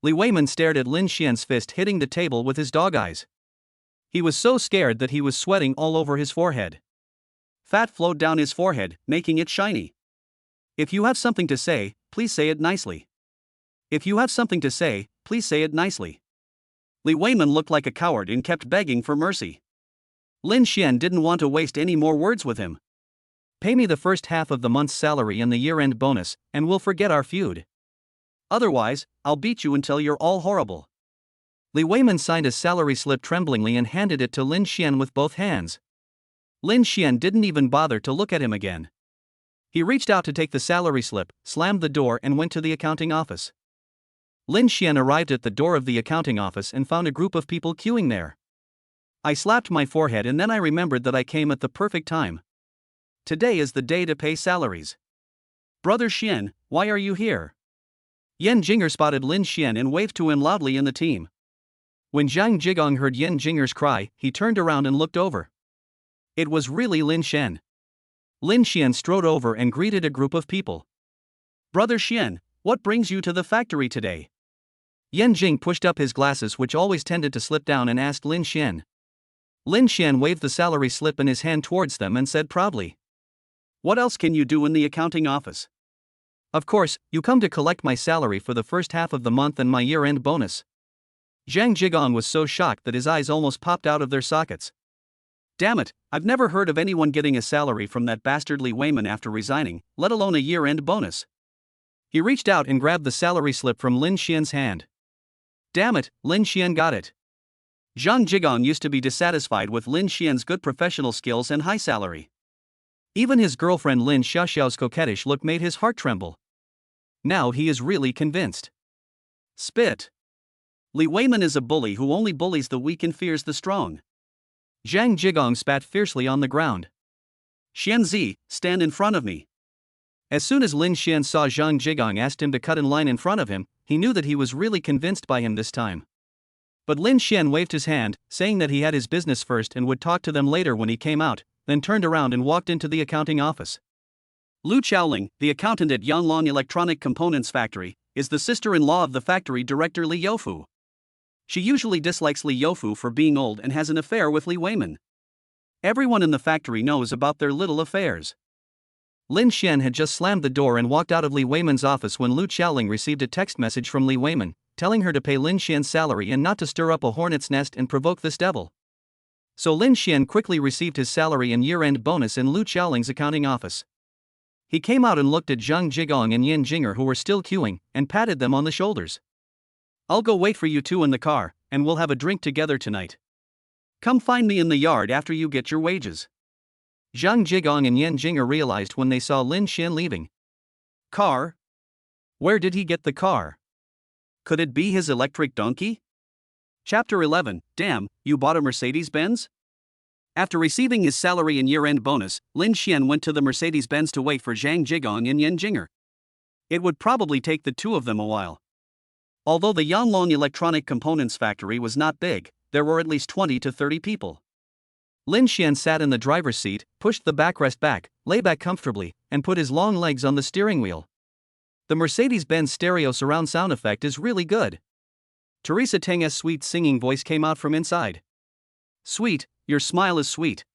Li Weiman stared at Lin Xian's fist hitting the table with his dog eyes. He was so scared that he was sweating all over his forehead. Fat flowed down his forehead, making it shiny. If you have something to say, please say it nicely. If you have something to say, please say it nicely. Li Weiman looked like a coward and kept begging for mercy. Lin Xian didn't want to waste any more words with him. Pay me the first half of the month's salary and the year-end bonus, and we'll forget our feud. Otherwise, I'll beat you until you're all horrible. Li Weiman signed a salary slip tremblingly and handed it to Lin Xian with both hands. Lin Xian didn't even bother to look at him again. He reached out to take the salary slip, slammed the door and went to the accounting office. Lin Xian arrived at the door of the accounting office and found a group of people queuing there. I slapped my forehead and then I remembered that I came at the perfect time. Today is the day to pay salaries. Brother Xian, why are you here? Yan Jinger spotted Lin Xian and waved to him loudly in the team. When Zhang Jigong heard Yan Jinger's cry, he turned around and looked over. It was really Lin Xian. Lin Xian strode over and greeted a group of people. Brother Xian, what brings you to the factory today? Yan Jing pushed up his glasses, which always tended to slip down, and asked Lin Xian. Lin Xian waved the salary slip in his hand towards them and said proudly, "What else can you do in the accounting office?" "Of course, you come to collect my salary for the first half of the month and my year-end bonus." Zhang Jigong was so shocked that his eyes almost popped out of their sockets. Damn it, I've never heard of anyone getting a salary from that bastard Li Weiman after resigning, let alone a year-end bonus. He reached out and grabbed the salary slip from Lin Xian's hand. Damn it, Lin Xian got it. Zhang Jigong used to be dissatisfied with Lin Xian's good professional skills and high salary. Even his girlfriend Lin Xiaoxiao's coquettish look made his heart tremble. Now he is really convinced. Spit. Li Weiman is a bully who only bullies the weak and fears the strong. Zhang Jigong spat fiercely on the ground. Xianzi, stand in front of me. As soon as Lin Xian saw Zhang Jigong asked him to cut in line in front of him, he knew that he was really convinced by him this time. But Lin Xian waved his hand, saying that he had his business first and would talk to them later when he came out, then turned around and walked into the accounting office. Lu Chaoling, the accountant at Yanglong Electronic Components Factory, is the sister-in-law of the factory director Li Youfu. She usually dislikes Li Youfu for being old and has an affair with Li Weiman. Everyone in the factory knows about their little affairs. Lin Xian had just slammed the door and walked out of Li Weiman's office when Lu Chaoling received a text message from Li Weiman, telling her to pay Lin Xian's salary and not to stir up a hornet's nest and provoke this devil. So Lin Xian quickly received his salary and year-end bonus in Lu Chaoling's accounting office. He came out and looked at Zhang Jigong and Yan Jinger, who were still queuing, and patted them on the shoulders. I'll go wait for you two in the car, and we'll have a drink together tonight. Come find me in the yard after you get your wages. Zhang Jigong and Yan Jinger realized when they saw Lin Xian leaving. Car? Where did he get the car? Could it be his electric donkey? Chapter 11, Damn, you bought a Mercedes-Benz? After receiving his salary and year-end bonus, Lin Xian went to the Mercedes-Benz to wait for Zhang Jigong and Yan Jinger. It would probably take the two of them a while. Although the Yanglong Electronic Components Factory was not big, there were at least 20 to 30 people. Lin Xian sat in the driver's seat, pushed the backrest back, lay back comfortably, and put his long legs on the steering wheel. The Mercedes-Benz stereo surround sound effect is really good. Teresa Teng's sweet singing voice came out from inside. Sweet, your smile is sweet.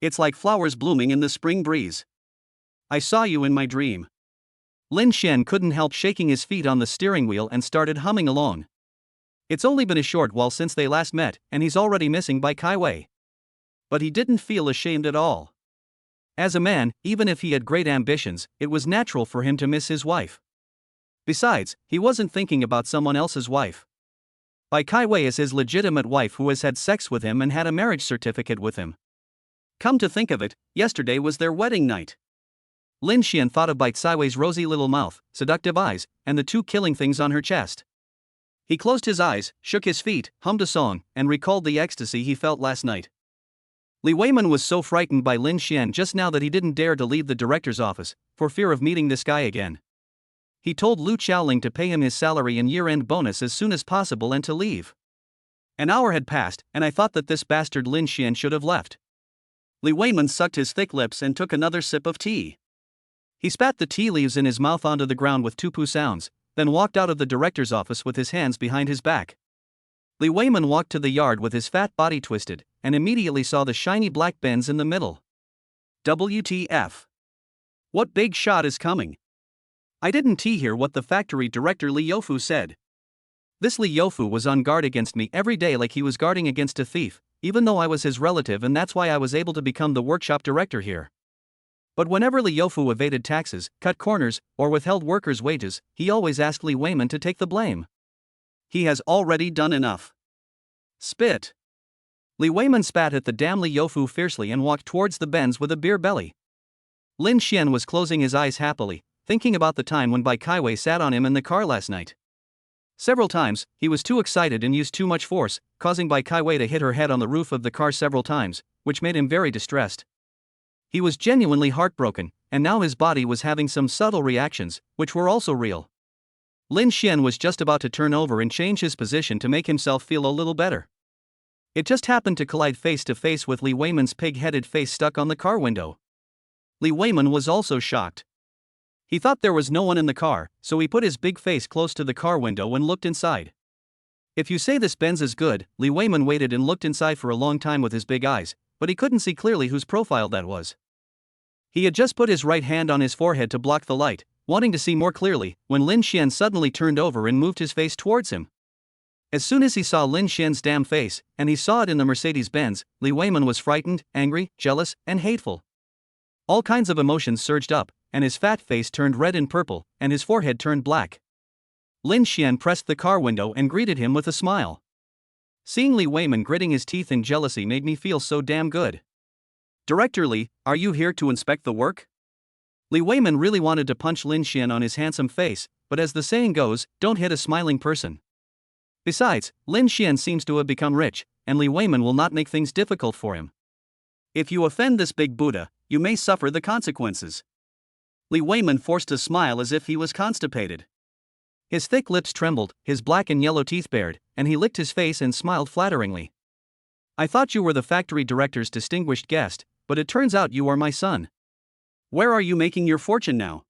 It's like flowers blooming in the spring breeze. I saw you in my dream. Lin Xian couldn't help shaking his feet on the steering wheel and started humming along. It's only been a short while since they last met, and he's already missing Bai Kai Wei. But he didn't feel ashamed at all. As a man, even if he had great ambitions, it was natural for him to miss his wife. Besides, he wasn't thinking about someone else's wife. Bai Kai Wei is his legitimate wife who has had sex with him and had a marriage certificate with him. Come to think of it, yesterday was their wedding night. Lin Xian thought of Bai Kai Wei's rosy little mouth, seductive eyes, and the two killing things on her chest. He closed his eyes, shook his feet, hummed a song, and recalled the ecstasy he felt last night. Li Weiman was so frightened by Lin Xian just now that he didn't dare to leave the director's office, for fear of meeting this guy again. He told Lu Chaoling to pay him his salary and year-end bonus as soon as possible and to leave. An hour had passed, and I thought that this bastard Lin Xian should have left. Li Weiman sucked his thick lips and took another sip of tea. He spat the tea leaves in his mouth onto the ground with two poo sounds, then walked out of the director's office with his hands behind his back. Li Weiman walked to the yard with his fat body twisted, and immediately saw the shiny black Benz in the middle. WTF. What big shot is coming? I didn't hear what the factory director Li Youfu said. This Li Youfu was on guard against me every day like he was guarding against a thief, even though I was his relative, and that's why I was able to become the workshop director here. But whenever Li Youfu evaded taxes, cut corners, or withheld workers' wages, he always asked Li Weiman to take the blame. He has already done enough. Spit. Li Weiman spat at the damn Li Youfu fiercely and walked towards the Benz with a beer belly. Lin Xian was closing his eyes happily, thinking about the time when Bai Kaiwei sat on him in the car last night. Several times, he was too excited and used too much force, causing Bai Kaiwei to hit her head on the roof of the car several times, which made him very distressed. He was genuinely heartbroken, and now his body was having some subtle reactions, which were also real. Lin Xian was just about to turn over and change his position to make himself feel a little better. It just happened to collide face to face with Li Weiman's pig-headed face stuck on the car window. Li Weiman was also shocked. He thought there was no one in the car, so he put his big face close to the car window and looked inside. If you say this Benz is good, Li Weiman waited and looked inside for a long time with his big eyes, but he couldn't see clearly whose profile that was. He had just put his right hand on his forehead to block the light, wanting to see more clearly, when Lin Xian suddenly turned over and moved his face towards him. As soon as he saw Lin Xian's damn face, and he saw it in the Mercedes-Benz, Li Weiman was frightened, angry, jealous, and hateful. All kinds of emotions surged up, and his fat face turned red and purple, and his forehead turned black. Lin Xian pressed the car window and greeted him with a smile. Seeing Li Weiman gritting his teeth in jealousy made me feel so damn good. Director Li, are you here to inspect the work? Li Weiman really wanted to punch Lin Xian on his handsome face, but as the saying goes, don't hit a smiling person. Besides, Lin Xian seems to have become rich, and Li Weiman will not make things difficult for him. If you offend this big Buddha, you may suffer the consequences. Li Weiman forced a smile as if he was constipated. His thick lips trembled, his black and yellow teeth bared, and he licked his face and smiled flatteringly. I thought you were the factory director's distinguished guest, but it turns out you are my son. Where are you making your fortune now?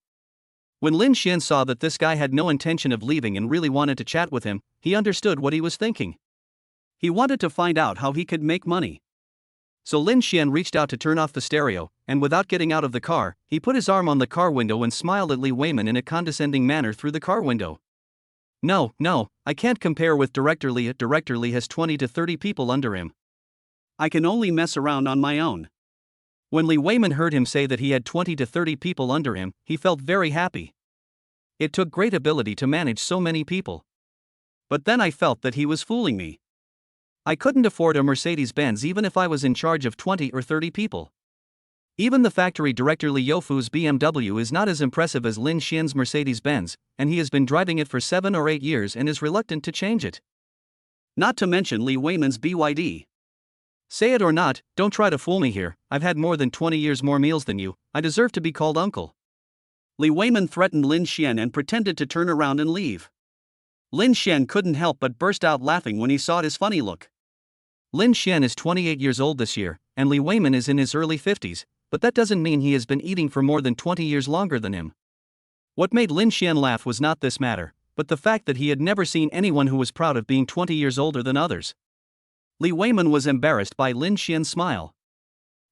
When Lin Xian saw that this guy had no intention of leaving and really wanted to chat with him, he understood what he was thinking. He wanted to find out how he could make money. So Lin Xian reached out to turn off the stereo, and without getting out of the car, he put his arm on the car window and smiled at Li Weiman in a condescending manner through the car window. No, I can't compare with Director Li. Director Li has 20 to 30 people under him. I can only mess around on my own. When Li Weiman heard him say that he had 20 to 30 people under him, he felt very happy. It took great ability to manage so many people. But then I felt that he was fooling me. I couldn't afford a Mercedes-Benz even if I was in charge of 20 or 30 people. Even the factory director Li Youfu's BMW is not as impressive as Lin Xian's Mercedes-Benz, and he has been driving it for 7 or 8 years and is reluctant to change it. Not to mention Li Weiman's BYD. Say it or not, don't try to fool me here. I've had more than 20 years more meals than you. I deserve to be called uncle. Li Weiman threatened Lin Xian and pretended to turn around and leave. Lin Xian couldn't help but burst out laughing when he saw his funny look. Lin Xian is 28 years old this year, and Li Weiman is in his early 50s, but that doesn't mean he has been eating for more than 20 years longer than him. What made Lin Xian laugh was not this matter, but the fact that he had never seen anyone who was proud of being 20 years older than others. Li Weiman was embarrassed by Lin Xian's smile.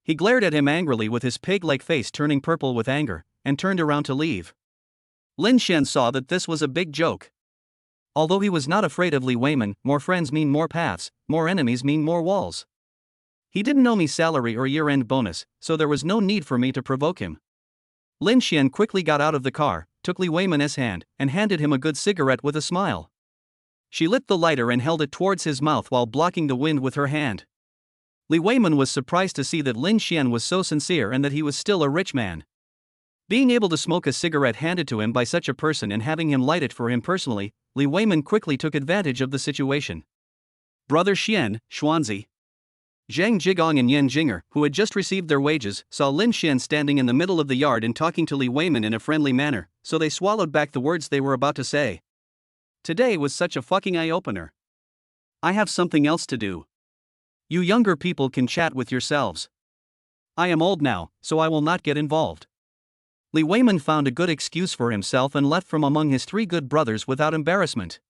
He glared at him angrily with his pig-like face turning purple with anger, and turned around to leave. Lin Xian saw that this was a big joke. Although he was not afraid of Li Weiman, more friends mean more paths, more enemies mean more walls. He didn't know me salary or year-end bonus, so there was no need for me to provoke him. Lin Xian quickly got out of the car, took Li Weiman's hand, and handed him a good cigarette with a smile. She lit the lighter and held it towards his mouth while blocking the wind with her hand. Li Weiman was surprised to see that Lin Xian was so sincere and that he was still a rich man. Being able to smoke a cigarette handed to him by such a person and having him light it for him personally, Li Weiman quickly took advantage of the situation. Brother Xian, Xuanzi. Zhang Jigong and Yan Jinger, who had just received their wages, saw Lin Xian standing in the middle of the yard and talking to Li Weiman in a friendly manner, so they swallowed back the words they were about to say. Today was such a fucking eye-opener. I have something else to do. You younger people can chat with yourselves. I am old now, so I will not get involved. Li Weiman found a good excuse for himself and left from among his 3 good brothers without embarrassment.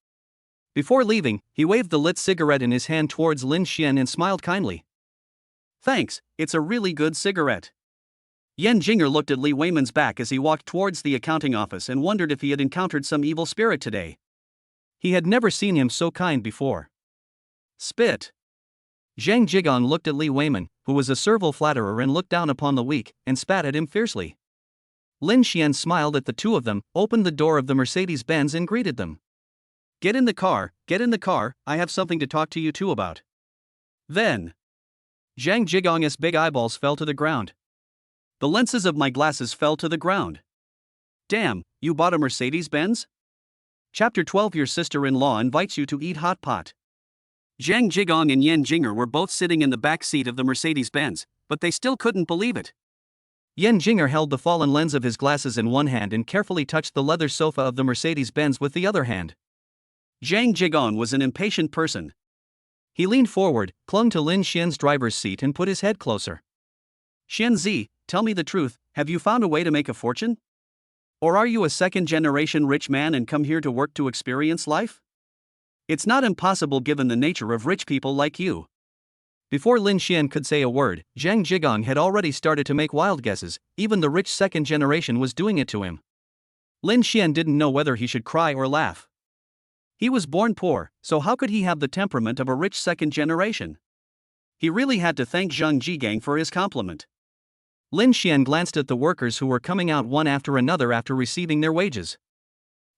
Before leaving, he waved the lit cigarette in his hand towards Lin Xian and smiled kindly. Thanks, it's a really good cigarette. Yan Jinger looked at Li Weiman's back as he walked towards the accounting office and wondered if he had encountered some evil spirit today. He had never seen him so kind before. Spit. Zhang Jigong looked at Li Weiman, who was a servile flatterer and looked down upon the weak, and spat at him fiercely. Lin Xian smiled at the two of them, opened the door of the Mercedes-Benz and greeted them. Get in the car, I have something to talk to you two about. Then, Zhang Jigong's big eyeballs fell to the ground. The lenses of my glasses fell to the ground. Damn, you bought a Mercedes-Benz? Chapter 12. Your sister-in-law invites you to eat hot pot. Zhang Jigong and Yan Jinger were both sitting in the back seat of the Mercedes-Benz, but they still couldn't believe it. Yan Jinger held the fallen lens of his glasses in one hand and carefully touched the leather sofa of the Mercedes-Benz with the other hand. Zhang Jigong was an impatient person. He leaned forward, clung to Lin Xian's driver's seat and put his head closer. Xianzi, tell me the truth, have you found a way to make a fortune? Or are you a second-generation rich man and come here to work to experience life? It's not impossible given the nature of rich people like you. Before Lin Xian could say a word, Zhang Jigong had already started to make wild guesses. Even the rich second generation was doing it to him. Lin Xian didn't know whether he should cry or laugh. He was born poor, so how could he have the temperament of a rich second generation? He really had to thank Zhang Jigang for his compliment. Lin Xian glanced at the workers who were coming out one after another after receiving their wages.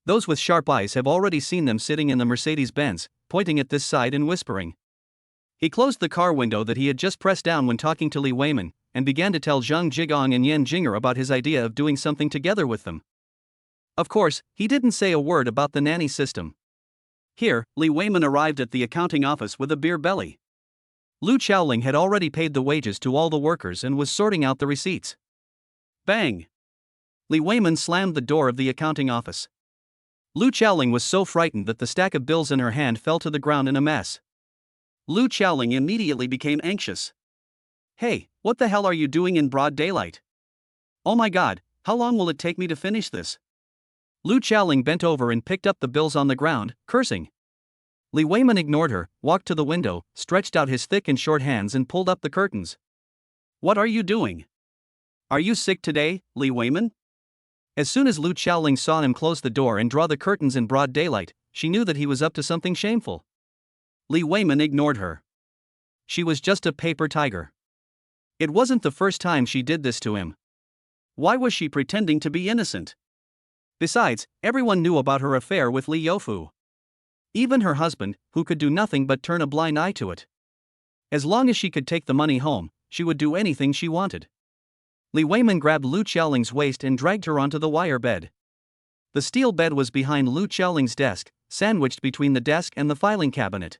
Those with sharp eyes have already seen them sitting in the Mercedes-Benz, pointing at this side and whispering. He closed the car window that he had just pressed down when talking to Li Weiman, and began to tell Zhang Jigong and Yan Jinger about his idea of doing something together with them. Of course, he didn't say a word about the nanny system. Here, Li Weiman arrived at the accounting office with a beer belly. Lu Chaoling had already paid the wages to all the workers and was sorting out the receipts. Bang! Li Weiman slammed the door of the accounting office. Lu Chaoling was so frightened that the stack of bills in her hand fell to the ground in a mess. Lu Chaoling immediately became anxious. Hey, what the hell are you doing in broad daylight? Oh my god, how long will it take me to finish this? Lu Chaoling bent over and picked up the bills on the ground, cursing. Li Weiman ignored her, walked to the window, stretched out his thick and short hands and pulled up the curtains. What are you doing? Are you sick today, Li Weiman? As soon as Lu Chaoling saw him close the door and draw the curtains in broad daylight, she knew that he was up to something shameful. Li Weiman ignored her. She was just a paper tiger. It wasn't the first time she did this to him. Why was she pretending to be innocent? Besides, everyone knew about her affair with Li Youfu. Even her husband, who could do nothing but turn a blind eye to it. As long as she could take the money home, she would do anything she wanted. Li Weiman grabbed Lu Chaoling's waist and dragged her onto the wire bed. The steel bed was behind Lu Chaoling's desk, sandwiched between the desk and the filing cabinet.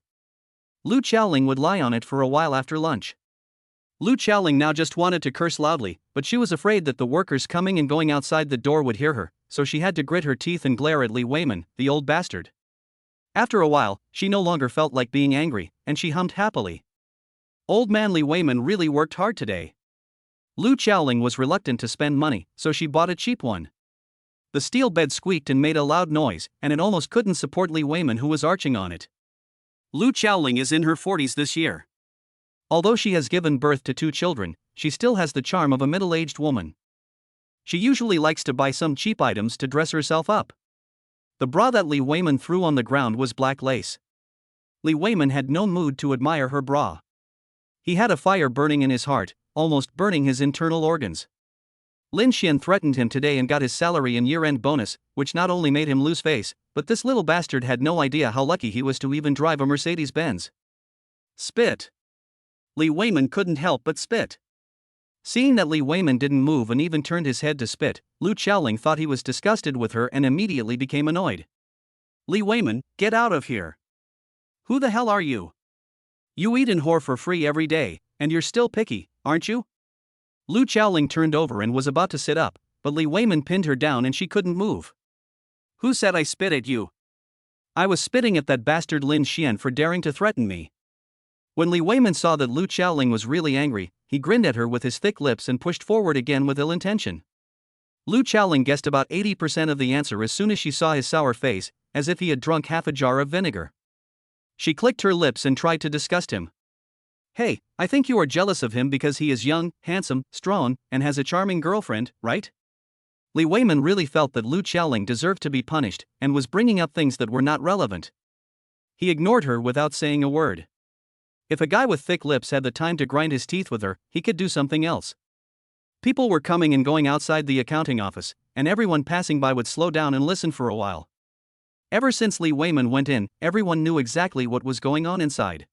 Lu Chaoling would lie on it for a while after lunch. Lu Chaoling now just wanted to curse loudly, but she was afraid that the workers coming and going outside the door would hear her, so she had to grit her teeth and glare at Li Weiman, the old bastard. After a while, she no longer felt like being angry, and she hummed happily. Old man Li Weiman really worked hard today. Lu Chaoling was reluctant to spend money, so she bought a cheap one. The steel bed squeaked and made a loud noise, and it almost couldn't support Li Weiman, who was arching on it. Lu Chaoling is in her 40s this year. Although she has given birth to 2 children, she still has the charm of a middle-aged woman. She usually likes to buy some cheap items to dress herself up. The bra that Li Weiman threw on the ground was black lace. Li Weiman had no mood to admire her bra. He had a fire burning in his heart, almost burning his internal organs. Lin Xian threatened him today and got his salary and year-end bonus, which not only made him lose face, but this little bastard had no idea how lucky he was to even drive a Mercedes-Benz. Spit. Li Weiman couldn't help but spit. Seeing that Li Weiman didn't move and even turned his head to spit, Lu Chaoling thought he was disgusted with her and immediately became annoyed. Li Weiman, get out of here. Who the hell are you? You eat and whore for free every day, and you're still picky, aren't you? Lu Chaoling turned over and was about to sit up, but Li Weiman pinned her down and she couldn't move. Who said I spit at you? I was spitting at that bastard Lin Xian for daring to threaten me. When Li Weiman saw that Lu Chaoling was really angry, he grinned at her with his thick lips and pushed forward again with ill intention. Lu Chaoling guessed about 80% of the answer as soon as she saw his sour face, as if he had drunk half a jar of vinegar. She clicked her lips and tried to disgust him. Hey, I think you are jealous of him because he is young, handsome, strong, and has a charming girlfriend, right? Li Weiman really felt that Lu Chaoling deserved to be punished, and was bringing up things that were not relevant. He ignored her without saying a word. If a guy with thick lips had the time to grind his teeth with her, he could do something else. People were coming and going outside the accounting office, and everyone passing by would slow down and listen for a while. Ever since Li Weiman went in, everyone knew exactly what was going on inside.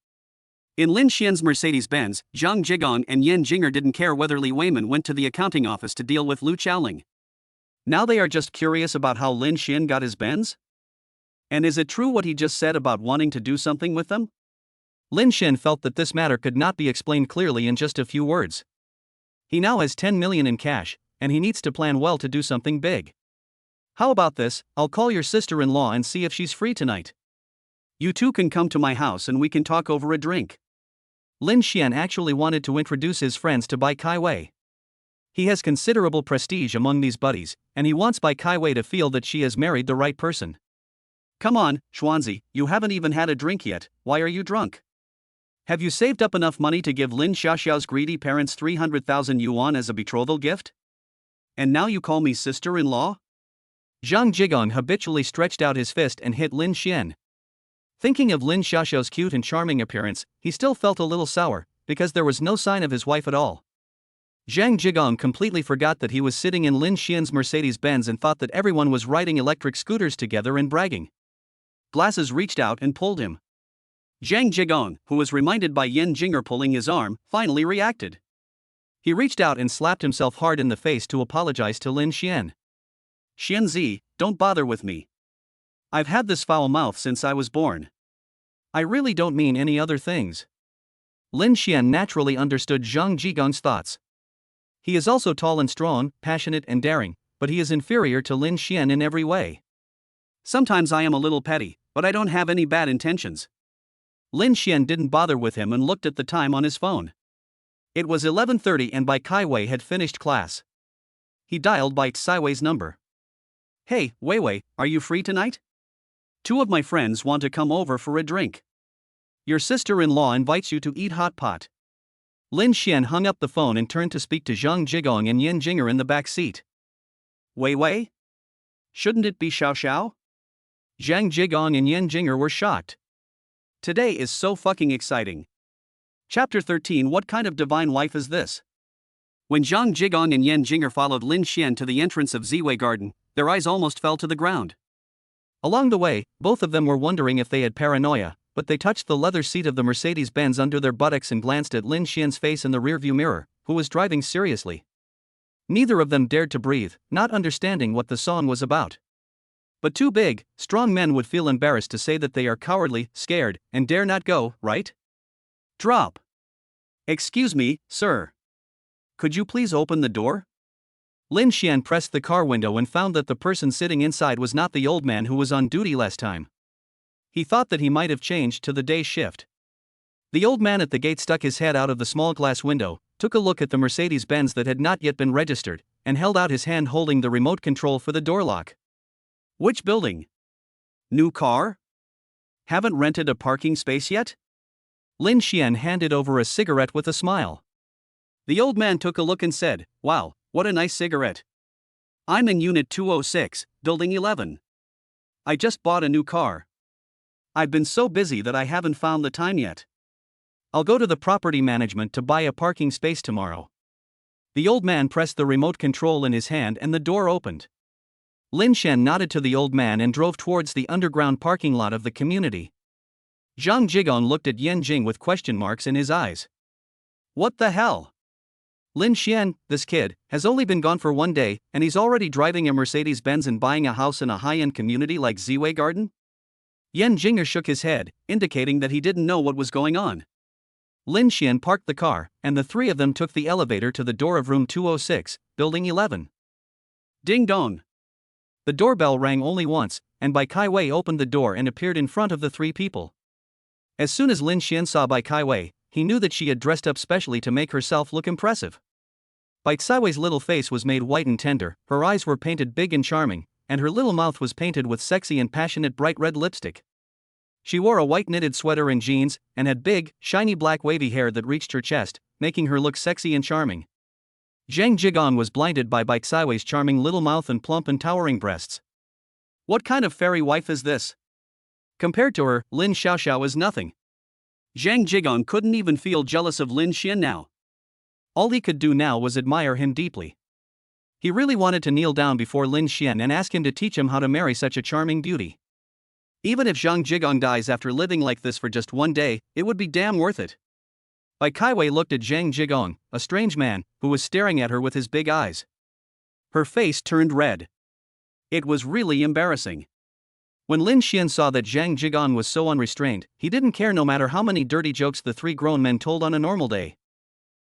In Lin Xian's Mercedes-Benz, Zhang Jigong and Yan Jinger didn't care whether Li Weiman went to the accounting office to deal with Lu Chaoling. Now they are just curious about how Lin Xian got his Benz? And is it true what he just said about wanting to do something with them? Lin Xian felt that this matter could not be explained clearly in just a few words. He now has 10 million in cash, and he needs to plan well to do something big. How about this? I'll call your sister-in-law and see if she's free tonight. You two can come to my house and we can talk over a drink. Lin Xian actually wanted to introduce his friends to Bai Kaiwei. He has considerable prestige among these buddies, and he wants Bai Kaiwei to feel that she has married the right person. Come on, Xuanzi, you haven't even had a drink yet, why are you drunk? Have you saved up enough money to give Lin Xiaoxiao's greedy parents 300,000 yuan as a betrothal gift? And now you call me sister-in-law? Zhang Jigong habitually stretched out his fist and hit Lin Xian. Thinking of Lin Xiaoxiao's cute and charming appearance, he still felt a little sour, because there was no sign of his wife at all. Zhang Jigong completely forgot that he was sitting in Lin Xian's Mercedes-Benz and thought that everyone was riding electric scooters together and bragging. Glasses reached out and pulled him. Zhang Jigong, who was reminded by Yan Jinger pulling his arm, finally reacted. He reached out and slapped himself hard in the face to apologize to Lin Xian. Xianzi, don't bother with me. I've had this foul mouth since I was born. I really don't mean any other things. Lin Xian naturally understood Zhang Jigong's thoughts. He is also tall and strong, passionate and daring, but he is inferior to Lin Xian in every way. Sometimes I am a little petty, but I don't have any bad intentions. Lin Xian didn't bother with him and looked at the time on his phone. It was 11:30 and Bai Kaiwei had finished class. He dialed Bai Kaiwei's number. Hey, Weiwei, are you free tonight? Two of my friends want to come over for a drink. Your sister-in-law invites you to eat hot pot. Lin Xian hung up the phone and turned to speak to Zhang Jigong and Yan Jinger in the back seat. Weiwei? Shouldn't it be Xiao? Zhang Jigong and Yan Jinger were shocked. Today is so fucking exciting. Chapter 13. What kind of divine wife is this? When Zhang Jigong and Yan Jinger followed Lin Xian to the entrance of Ziwei Garden, their eyes almost fell to the ground. Along the way, both of them were wondering if they had paranoia, but they touched the leather seat of the Mercedes-Benz under their buttocks and glanced at Lin Xian's face in the rearview mirror, who was driving seriously. Neither of them dared to breathe, not understanding what the song was about. But two big, strong men would feel embarrassed to say that they are cowardly, scared, and dare not go, right? Drop. Excuse me, sir. Could you please open the door? Lin Xian pressed the car window and found that the person sitting inside was not the old man who was on duty last time. He thought that he might have changed to the day shift. The old man at the gate stuck his head out of the small glass window, took a look at the Mercedes-Benz that had not yet been registered, and held out his hand holding the remote control for the door lock. Which building? New car? Haven't rented a parking space yet? Lin Xian handed over a cigarette with a smile. The old man took a look and said, Wow, what a nice cigarette. I'm in Unit 206, Building 11. I just bought a new car. I've been so busy that I haven't found the time yet. I'll go to the property management to buy a parking space tomorrow. The old man pressed the remote control in his hand and the door opened. Lin Xian nodded to the old man and drove towards the underground parking lot of the community. Zhang Jigong looked at Yan Jing with question marks in his eyes. What the hell? Lin Xian, this kid, has only been gone for 1 day, and he's already driving a Mercedes-Benz and buying a house in a high-end community like Ziwei Garden? Yan Jinger shook his head, indicating that he didn't know what was going on. Lin Xian parked the car, and the three of them took the elevator to the door of room 206, Building 11. Ding dong. The doorbell rang only once, and Bai Kaiwei opened the door and appeared in front of the three people. As soon as Lin Xian saw Bai Kaiwei, he knew that she had dressed up specially to make herself look impressive. Bai Kaiwei's little face was made white and tender, her eyes were painted big and charming, and her little mouth was painted with sexy and passionate bright red lipstick. She wore a white knitted sweater and jeans, and had big, shiny black wavy hair that reached her chest, making her look sexy and charming. Zhang Jigong was blinded by Bai Kaiwei's charming little mouth and plump and towering breasts. What kind of fairy wife is this? Compared to her, Lin Xiaoxiao is nothing. Zhang Jigong couldn't even feel jealous of Lin Xian now. All he could do now was admire him deeply. He really wanted to kneel down before Lin Xian and ask him to teach him how to marry such a charming beauty. Even if Zhang Jigong dies after living like this for just one day, it would be damn worth it. Bai Kaiwei looked at Zhang Jigong, a strange man, who was staring at her with his big eyes. Her face turned red. It was really embarrassing. When Lin Xian saw that Zhang Jigong was so unrestrained, he didn't care no matter how many dirty jokes the three grown men told on a normal day.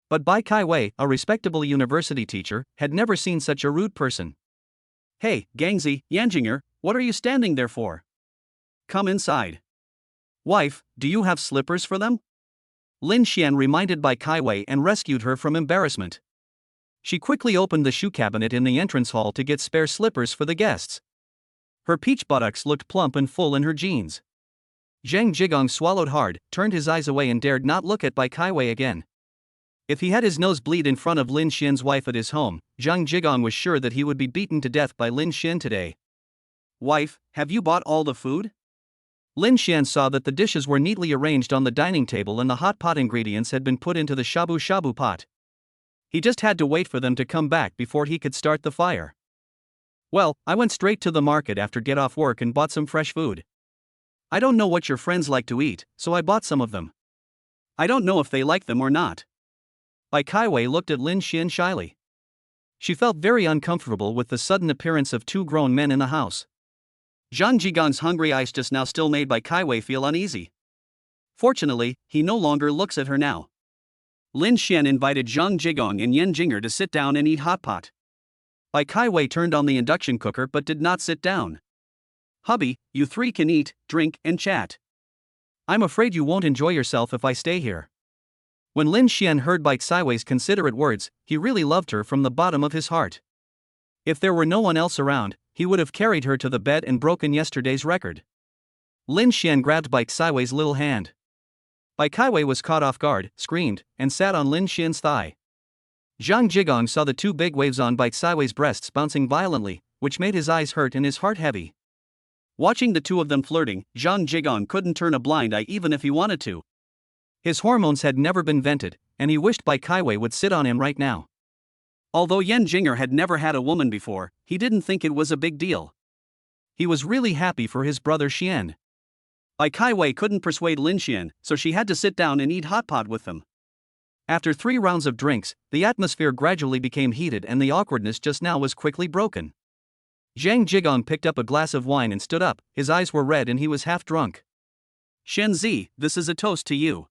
But Bai Kaiwei, a respectable university teacher, had never seen such a rude person. "Hey, Gangzi, Yanjinger, what are you standing there for? Come inside." "Wife, do you have slippers for them?" Lin Xian reminded Bai Kaiwei and rescued her from embarrassment. She quickly opened the shoe cabinet in the entrance hall to get spare slippers for the guests. Her peach buttocks looked plump and full in her jeans. Zhang Jigong swallowed hard, turned his eyes away and dared not look at Bai Kaiwei again. If he had his nose bleed in front of Lin Xian's wife at his home, Zhang Jigong was sure that he would be beaten to death by Lin Xian today. "Wife, have you bought all the food?" Lin Xian saw that the dishes were neatly arranged on the dining table and the hot pot ingredients had been put into the shabu-shabu pot. He just had to wait for them to come back before he could start the fire. "Well, I went straight to the market after get off work and bought some fresh food. I don't know what your friends like to eat, so I bought some of them. I don't know if they like them or not." Bai Kaiwei looked at Lin Xian shyly. She felt very uncomfortable with the sudden appearance of two grown men in the house. Zhang Jigong's hungry eyes just now still made Bai Kaiwei feel uneasy. Fortunately, he no longer looks at her now. Lin Xian invited Zhang Jigong and Yan Jinger to sit down and eat hot pot. Bai Kaiwei turned on the induction cooker but did not sit down. "Hubby, you three can eat, drink, and chat. I'm afraid you won't enjoy yourself if I stay here." When Lin Xian heard Bai Kaiwei's considerate words, he really loved her from the bottom of his heart. If there were no one else around, he would have carried her to the bed and broken yesterday's record. Lin Xian grabbed Bai Kaiwei's little hand. Bai Kaiwei was caught off guard, screamed, and sat on Lin Xian's thigh. Zhang Jigong saw the two big waves on Bai Kaiwei's breasts bouncing violently, which made his eyes hurt and his heart heavy. Watching the two of them flirting, Zhang Jigong couldn't turn a blind eye even if he wanted to. His hormones had never been vented, and he wished Bai Kaiwei would sit on him right now. Although Yan Jinger had never had a woman before, he didn't think it was a big deal. He was really happy for his brother Xian. Bai Kaiwei couldn't persuade Lin Xian, so she had to sit down and eat hot pot with them. After 3 rounds of drinks, the atmosphere gradually became heated and the awkwardness just now was quickly broken. Zhang Jigong picked up a glass of wine and stood up, his eyes were red and he was half drunk. "Shenzi, this is a toast to you."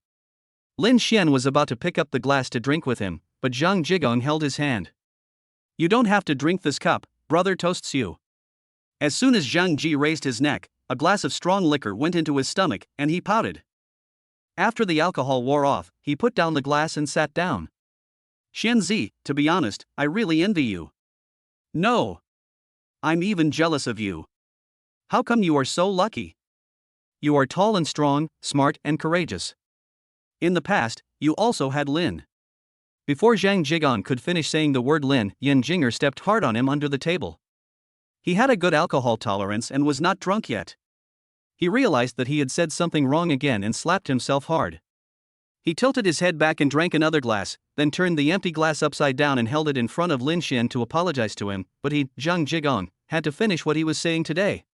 Lin Xian was about to pick up the glass to drink with him, but Zhang Jigong held his hand. "You don't have to drink this cup, brother toasts you." As soon as Zhang Ji raised his neck, a glass of strong liquor went into his stomach, and he pouted. After the alcohol wore off, he put down the glass and sat down. "Shenzi, to be honest, I really envy you. No. I'm even jealous of you. How come you are so lucky? You are tall and strong, smart and courageous. In the past, you also had Lin." Before Zhang Jigong could finish saying the word Lin, Yan Jinger stepped hard on him under the table. He had a good alcohol tolerance and was not drunk yet. He realized that he had said something wrong again and slapped himself hard. He tilted his head back and drank another glass, then turned the empty glass upside down and held it in front of Lin Xian to apologize to him, but he, Zhang Jigong, had to finish what he was saying today.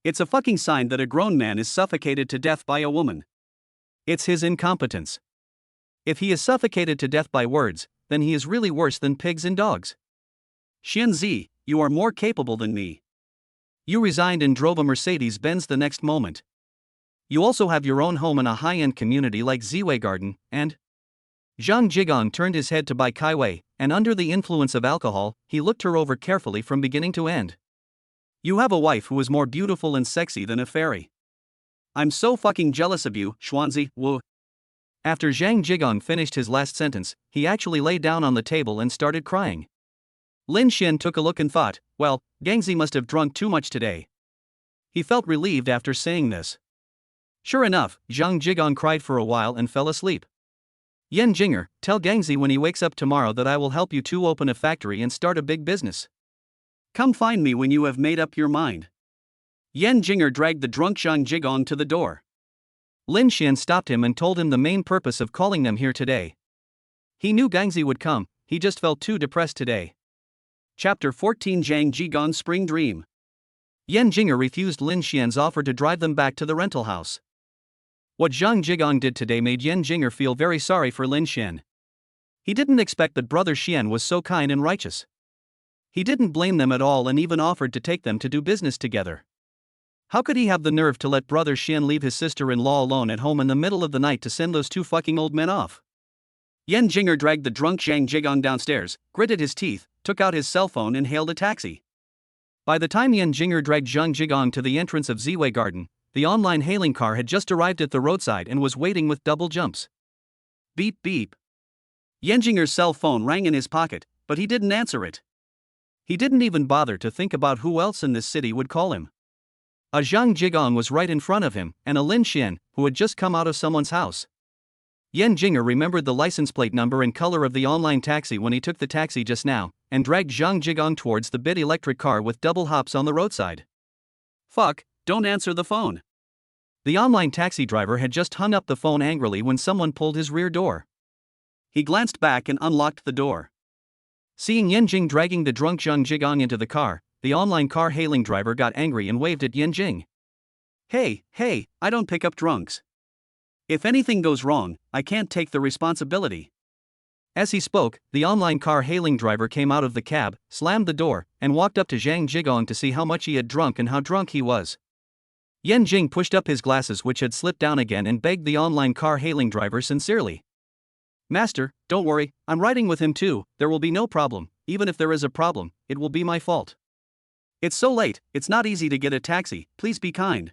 It's a fucking sign that a grown man is suffocated to death by a woman. It's his incompetence. If he is suffocated to death by words, then he is really worse than pigs and dogs. Xianzi, you are more capable than me. You resigned and drove a Mercedes-Benz the next moment. You also have your own home in a high-end community like Ziwei Garden, and... Zhang Jigong turned his head to Bai Kaiwei, and under the influence of alcohol, he looked her over carefully from beginning to end. You have a wife who is more beautiful and sexy than a fairy. I'm so fucking jealous of you, Xuanzi, Wu. After Zhang Jigong finished his last sentence, he actually lay down on the table and started crying. Lin Xian took a look and thought, well, Gangzi must have drunk too much today. He felt relieved after saying this. Sure enough, Zhang Jigong cried for a while and fell asleep. Yan Jinger, tell Gangzi when he wakes up tomorrow that I will help you two open a factory and start a big business. Come find me when you have made up your mind. Yan Jinger dragged the drunk Zhang Jigong to the door. Lin Xian stopped him and told him the main purpose of calling them here today. He knew Gangzi would come, he just felt too depressed today. Chapter 14 Zhang Jigong's Spring Dream. Yan Jing'er refused Lin Xian's offer to drive them back to the rental house. What Zhang Jigong did today made Yan Jing'er feel very sorry for Lin Xian. He didn't expect that brother Xian was so kind and righteous. He didn't blame them at all and even offered to take them to do business together. How could he have the nerve to let brother Xian leave his sister-in-law alone at home in the middle of the night to send those two fucking old men off? Yan Jing'er dragged the drunk Zhang Jigong downstairs, gritted his teeth, took out his cell phone and hailed a taxi. By the time Yan Jing'er dragged Zhang Jigong to the entrance of Ziwei Garden, the online hailing car had just arrived at the roadside and was waiting with double jumps. Beep beep. Yan Jing'er's cell phone rang in his pocket, but he didn't answer it. He didn't even bother to think about who else in this city would call him. A Zhang Jigong was right in front of him, and a Lin Xian, who had just come out of someone's house. Yan Jing'er remembered the license plate number and color of the online taxi when he took the taxi just now, and dragged Zhang Jigong towards the big electric car with double hops on the roadside. Fuck, don't answer the phone. The online taxi driver had just hung up the phone angrily when someone pulled his rear door. He glanced back and unlocked the door. Seeing Yan Jing dragging the drunk Zhang Jigong into the car, the online car hailing driver got angry and waved at Yan Jing. Hey, I don't pick up drunks. If anything goes wrong, I can't take the responsibility. As he spoke, the online car hailing driver came out of the cab, slammed the door, and walked up to Zhang Jigong to see how much he had drunk and how drunk he was. Yan Jing pushed up his glasses which had slipped down again and begged the online car hailing driver sincerely. Master, don't worry, I'm riding with him too, there will be no problem, even if there is a problem, it will be my fault. It's so late, it's not easy to get a taxi, please be kind.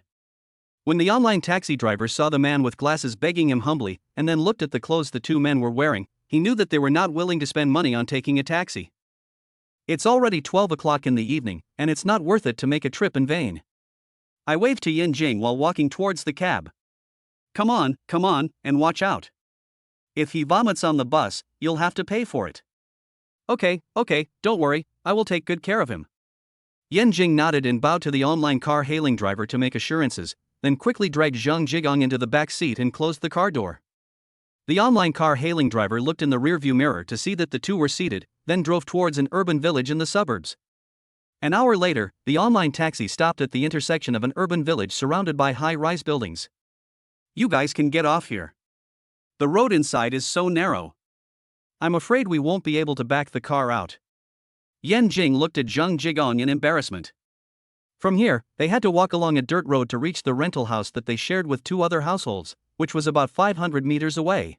When the online taxi driver saw the man with glasses begging him humbly, and then looked at the clothes the two men were wearing, he knew that they were not willing to spend money on taking a taxi. It's already 12 o'clock in the evening, and it's not worth it to make a trip in vain. I waved to Yan Jing while walking towards the cab. Come on, and watch out. If he vomits on the bus, you'll have to pay for it. Okay, don't worry, I will take good care of him. Yan Jing nodded and bowed to the online car hailing driver to make assurances, then quickly dragged Zhang Jigong into the back seat and closed the car door. The online car hailing driver looked in the rearview mirror to see that the two were seated, then drove towards an urban village in the suburbs. An hour later, the online taxi stopped at the intersection of an urban village surrounded by high-rise buildings. You guys can get off here. The road inside is so narrow. I'm afraid we won't be able to back the car out. Yan Jing looked at Zhang Jigong in embarrassment. From here, they had to walk along a dirt road to reach the rental house that they shared with two other households, which was about 500 meters away.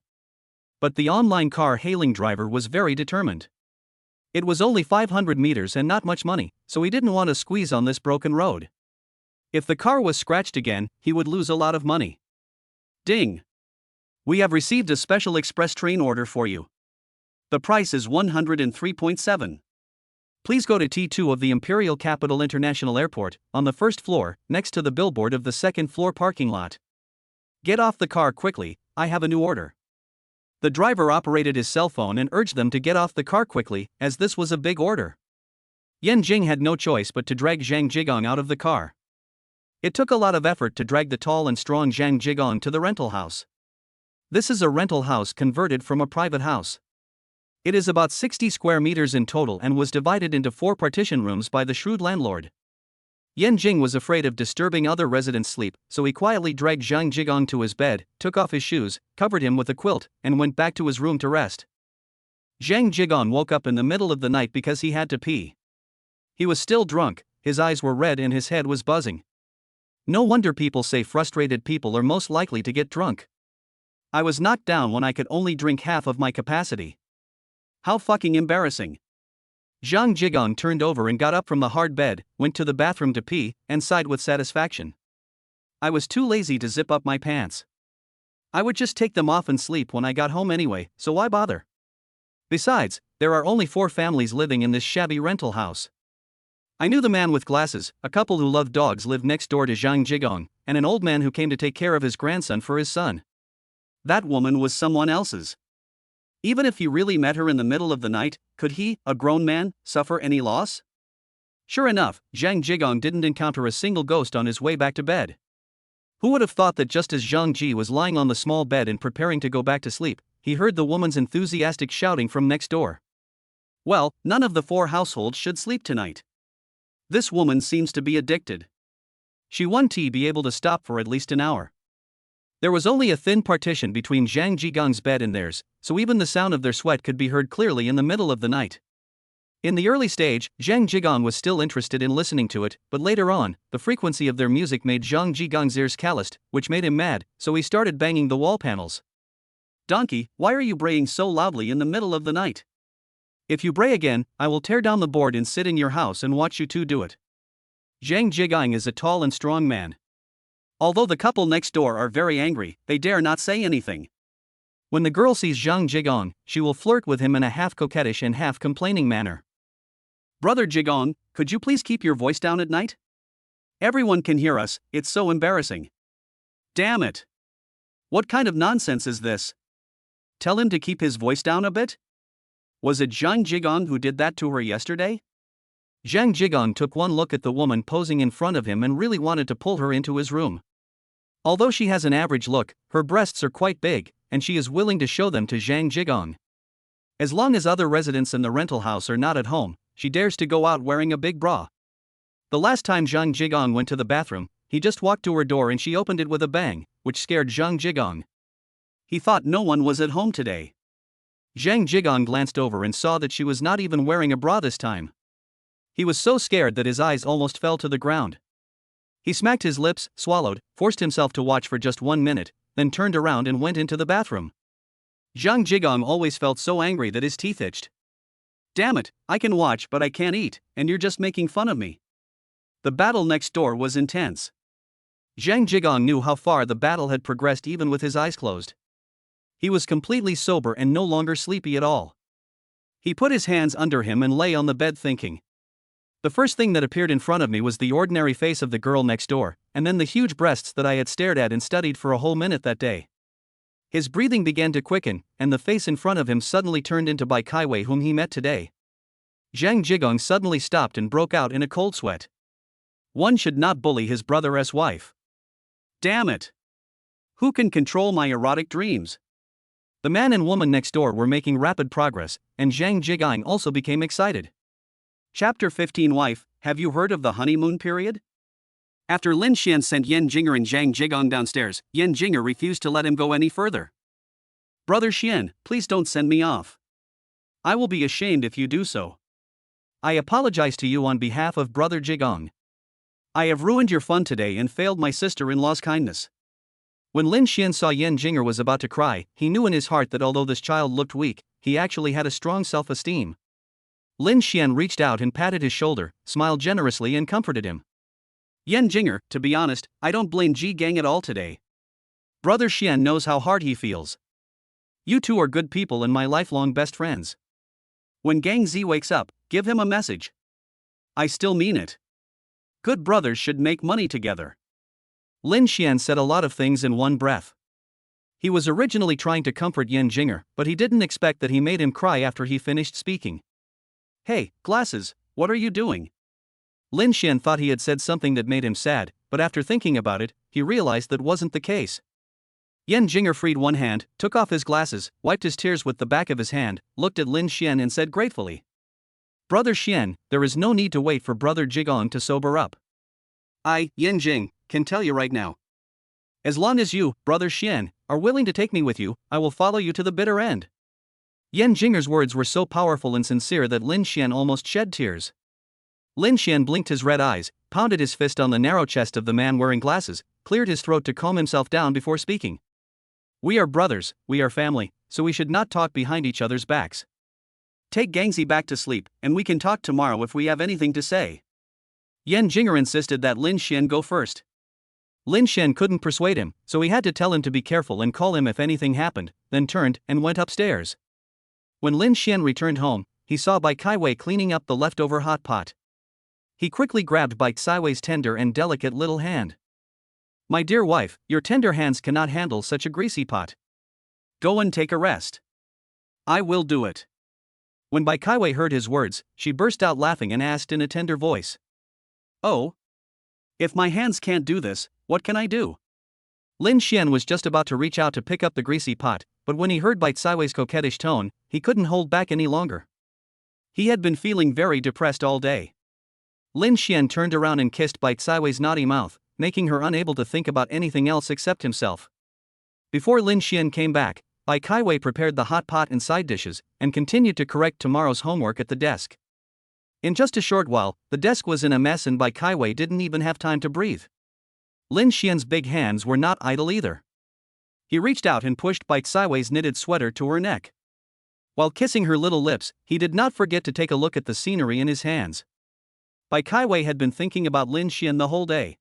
But the online car hailing driver was very determined. It was only 500 meters and not much money, so he didn't want to squeeze on this broken road. If the car was scratched again, he would lose a lot of money. Ding! We have received a special express train order for you. The price is 103.7. Please go to T2 of the Imperial Capital International Airport, on the first floor, next to the billboard of the second floor parking lot. Get off the car quickly, I have a new order. The driver operated his cell phone and urged them to get off the car quickly, as this was a big order. Yan Jing had no choice but to drag Zhang Jigong out of the car. It took a lot of effort to drag the tall and strong Zhang Jigong to the rental house. This is a rental house converted from a private house. It is about 60 square meters in total and was divided into 4 partition rooms by the shrewd landlord. Yan Jing was afraid of disturbing other residents' sleep, so he quietly dragged Zhang Jigong to his bed, took off his shoes, covered him with a quilt, and went back to his room to rest. Zhang Jigong woke up in the middle of the night because he had to pee. He was still drunk, his eyes were red and his head was buzzing. No wonder people say frustrated people are most likely to get drunk. I was knocked down when I could only drink half of my capacity. How fucking embarrassing. Zhang Jigong turned over and got up from the hard bed, went to the bathroom to pee, and sighed with satisfaction. I was too lazy to zip up my pants. I would just take them off and sleep when I got home anyway, so why bother? Besides, there are only 4 families living in this shabby rental house. I knew the man with glasses, a couple who loved dogs lived next door to Zhang Jigong, and an old man who came to take care of his grandson for his son. That woman was someone else's. Even if he really met her in the middle of the night, could he, a grown man, suffer any loss? Sure enough, Zhang Jigong didn't encounter a single ghost on his way back to bed. Who would have thought that just as Zhang Ji was lying on the small bed and preparing to go back to sleep, he heard the woman's enthusiastic shouting from next door. Well, none of the 4 households should sleep tonight. This woman seems to be addicted. She won't be able to stop for at least an hour. There was only a thin partition between Zhang Jigong's bed and theirs, so even the sound of their sweat could be heard clearly in the middle of the night. In the early stage, Zhang Jigong was still interested in listening to it, but later on, the frequency of their music made Zhang Jigong's ears calloused, which made him mad, so he started banging the wall panels. Donkey, why are you braying so loudly in the middle of the night? If you bray again, I will tear down the board and sit in your house and watch you two do it. Zhang Jigong is a tall and strong man. Although the couple next door are very angry, they dare not say anything. When the girl sees Zhang Jigong, she will flirt with him in a half coquettish and half complaining manner. Brother Jigong, could you please keep your voice down at night? Everyone can hear us, it's so embarrassing. Damn it. What kind of nonsense is this? Tell him to keep his voice down a bit? Was it Zhang Jigong who did that to her yesterday? Zhang Jigong took one look at the woman posing in front of him and really wanted to pull her into his room. Although she has an average look, her breasts are quite big, and she is willing to show them to Zhang Jigong. As long as other residents in the rental house are not at home, she dares to go out wearing a big bra. The last time Zhang Jigong went to the bathroom, he just walked to her door and she opened it with a bang, which scared Zhang Jigong. He thought no one was at home today. Zhang Jigong glanced over and saw that she was not even wearing a bra this time. He was so scared that his eyes almost fell to the ground. He smacked his lips, swallowed, forced himself to watch for just 1 minute, then turned around and went into the bathroom. Zhang Jigong always felt so angry that his teeth itched. Damn it, I can watch but I can't eat, and you're just making fun of me. The battle next door was intense. Zhang Jigong knew how far the battle had progressed even with his eyes closed. He was completely sober and no longer sleepy at all. He put his hands under him and lay on the bed thinking. The first thing that appeared in front of me was the ordinary face of the girl next door, and then the huge breasts that I had stared at and studied for a whole minute that day. His breathing began to quicken, and the face in front of him suddenly turned into Bai Kaiwei whom he met today. Zhang Jigong suddenly stopped and broke out in a cold sweat. One should not bully his brother's wife. Damn it! Who can control my erotic dreams? The man and woman next door were making rapid progress, and Zhang Jigong also became excited. Chapter 15 Wife, have you heard of the honeymoon period? After Lin Xian sent Yan Jinger and Zhang Jigong downstairs, Yan Jinger refused to let him go any further. Brother Xian, please don't send me off. I will be ashamed if you do so. I apologize to you on behalf of Brother Jigong. I have ruined your fun today and failed my sister-in-law's kindness. When Lin Xian saw Yan Jinger was about to cry, he knew in his heart that although this child looked weak, he actually had a strong self-esteem. Lin Xian reached out and patted his shoulder, smiled generously and comforted him. Yan Jinger, to be honest, I don't blame Ji Gang at all today. Brother Xian knows how hard he feels. You two are good people and my lifelong best friends. When Gang Z wakes up, give him a message. I still mean it. Good brothers should make money together. Lin Xian said a lot of things in one breath. He was originally trying to comfort Yan Jinger, but he didn't expect that he made him cry after he finished speaking. Hey, glasses, what are you doing? Lin Xian thought he had said something that made him sad, but after thinking about it, he realized that wasn't the case. Yan Jinger freed one hand, took off his glasses, wiped his tears with the back of his hand, looked at Lin Xian and said gratefully. Brother Xian, there is no need to wait for Brother Jigong to sober up. I, Yan Jing, can tell you right now. As long as you, Brother Xian, are willing to take me with you, I will follow you to the bitter end. Yan Jinger's words were so powerful and sincere that Lin Xian almost shed tears. Lin Xian blinked his red eyes, pounded his fist on the narrow chest of the man wearing glasses, cleared his throat to calm himself down before speaking. We are brothers, we are family, so we should not talk behind each other's backs. Take Gangzi back to sleep, and we can talk tomorrow if we have anything to say. Yan Jinger insisted that Lin Xian go first. Lin Xian couldn't persuade him, so he had to tell him to be careful and call him if anything happened, then turned and went upstairs. When Lin Xian returned home, he saw Bai Kaiwei cleaning up the leftover hot pot. He quickly grabbed Bai Kaiwei's tender and delicate little hand. My dear wife, your tender hands cannot handle such a greasy pot. Go and take a rest. I will do it. When Bai Kaiwei heard his words, she burst out laughing and asked in a tender voice. Oh? If my hands can't do this, what can I do? Lin Xian was just about to reach out to pick up the greasy pot, but when he heard Bai Siwei's coquettish tone, he couldn't hold back any longer. He had been feeling very depressed all day. Lin Xian turned around and kissed Bai Siwei's naughty mouth, making her unable to think about anything else except himself. Before Lin Xian came back, Bai Kaiwei prepared the hot pot and side dishes, and continued to correct tomorrow's homework at the desk. In just a short while, the desk was in a mess and Bai Kaiwei didn't even have time to breathe. Lin Xian's big hands were not idle either. He reached out and pushed Bai Siwei's knitted sweater to her neck. While kissing her little lips, he did not forget to take a look at the scenery in his hands. Bai Kaiwei had been thinking about Lin Xian the whole day.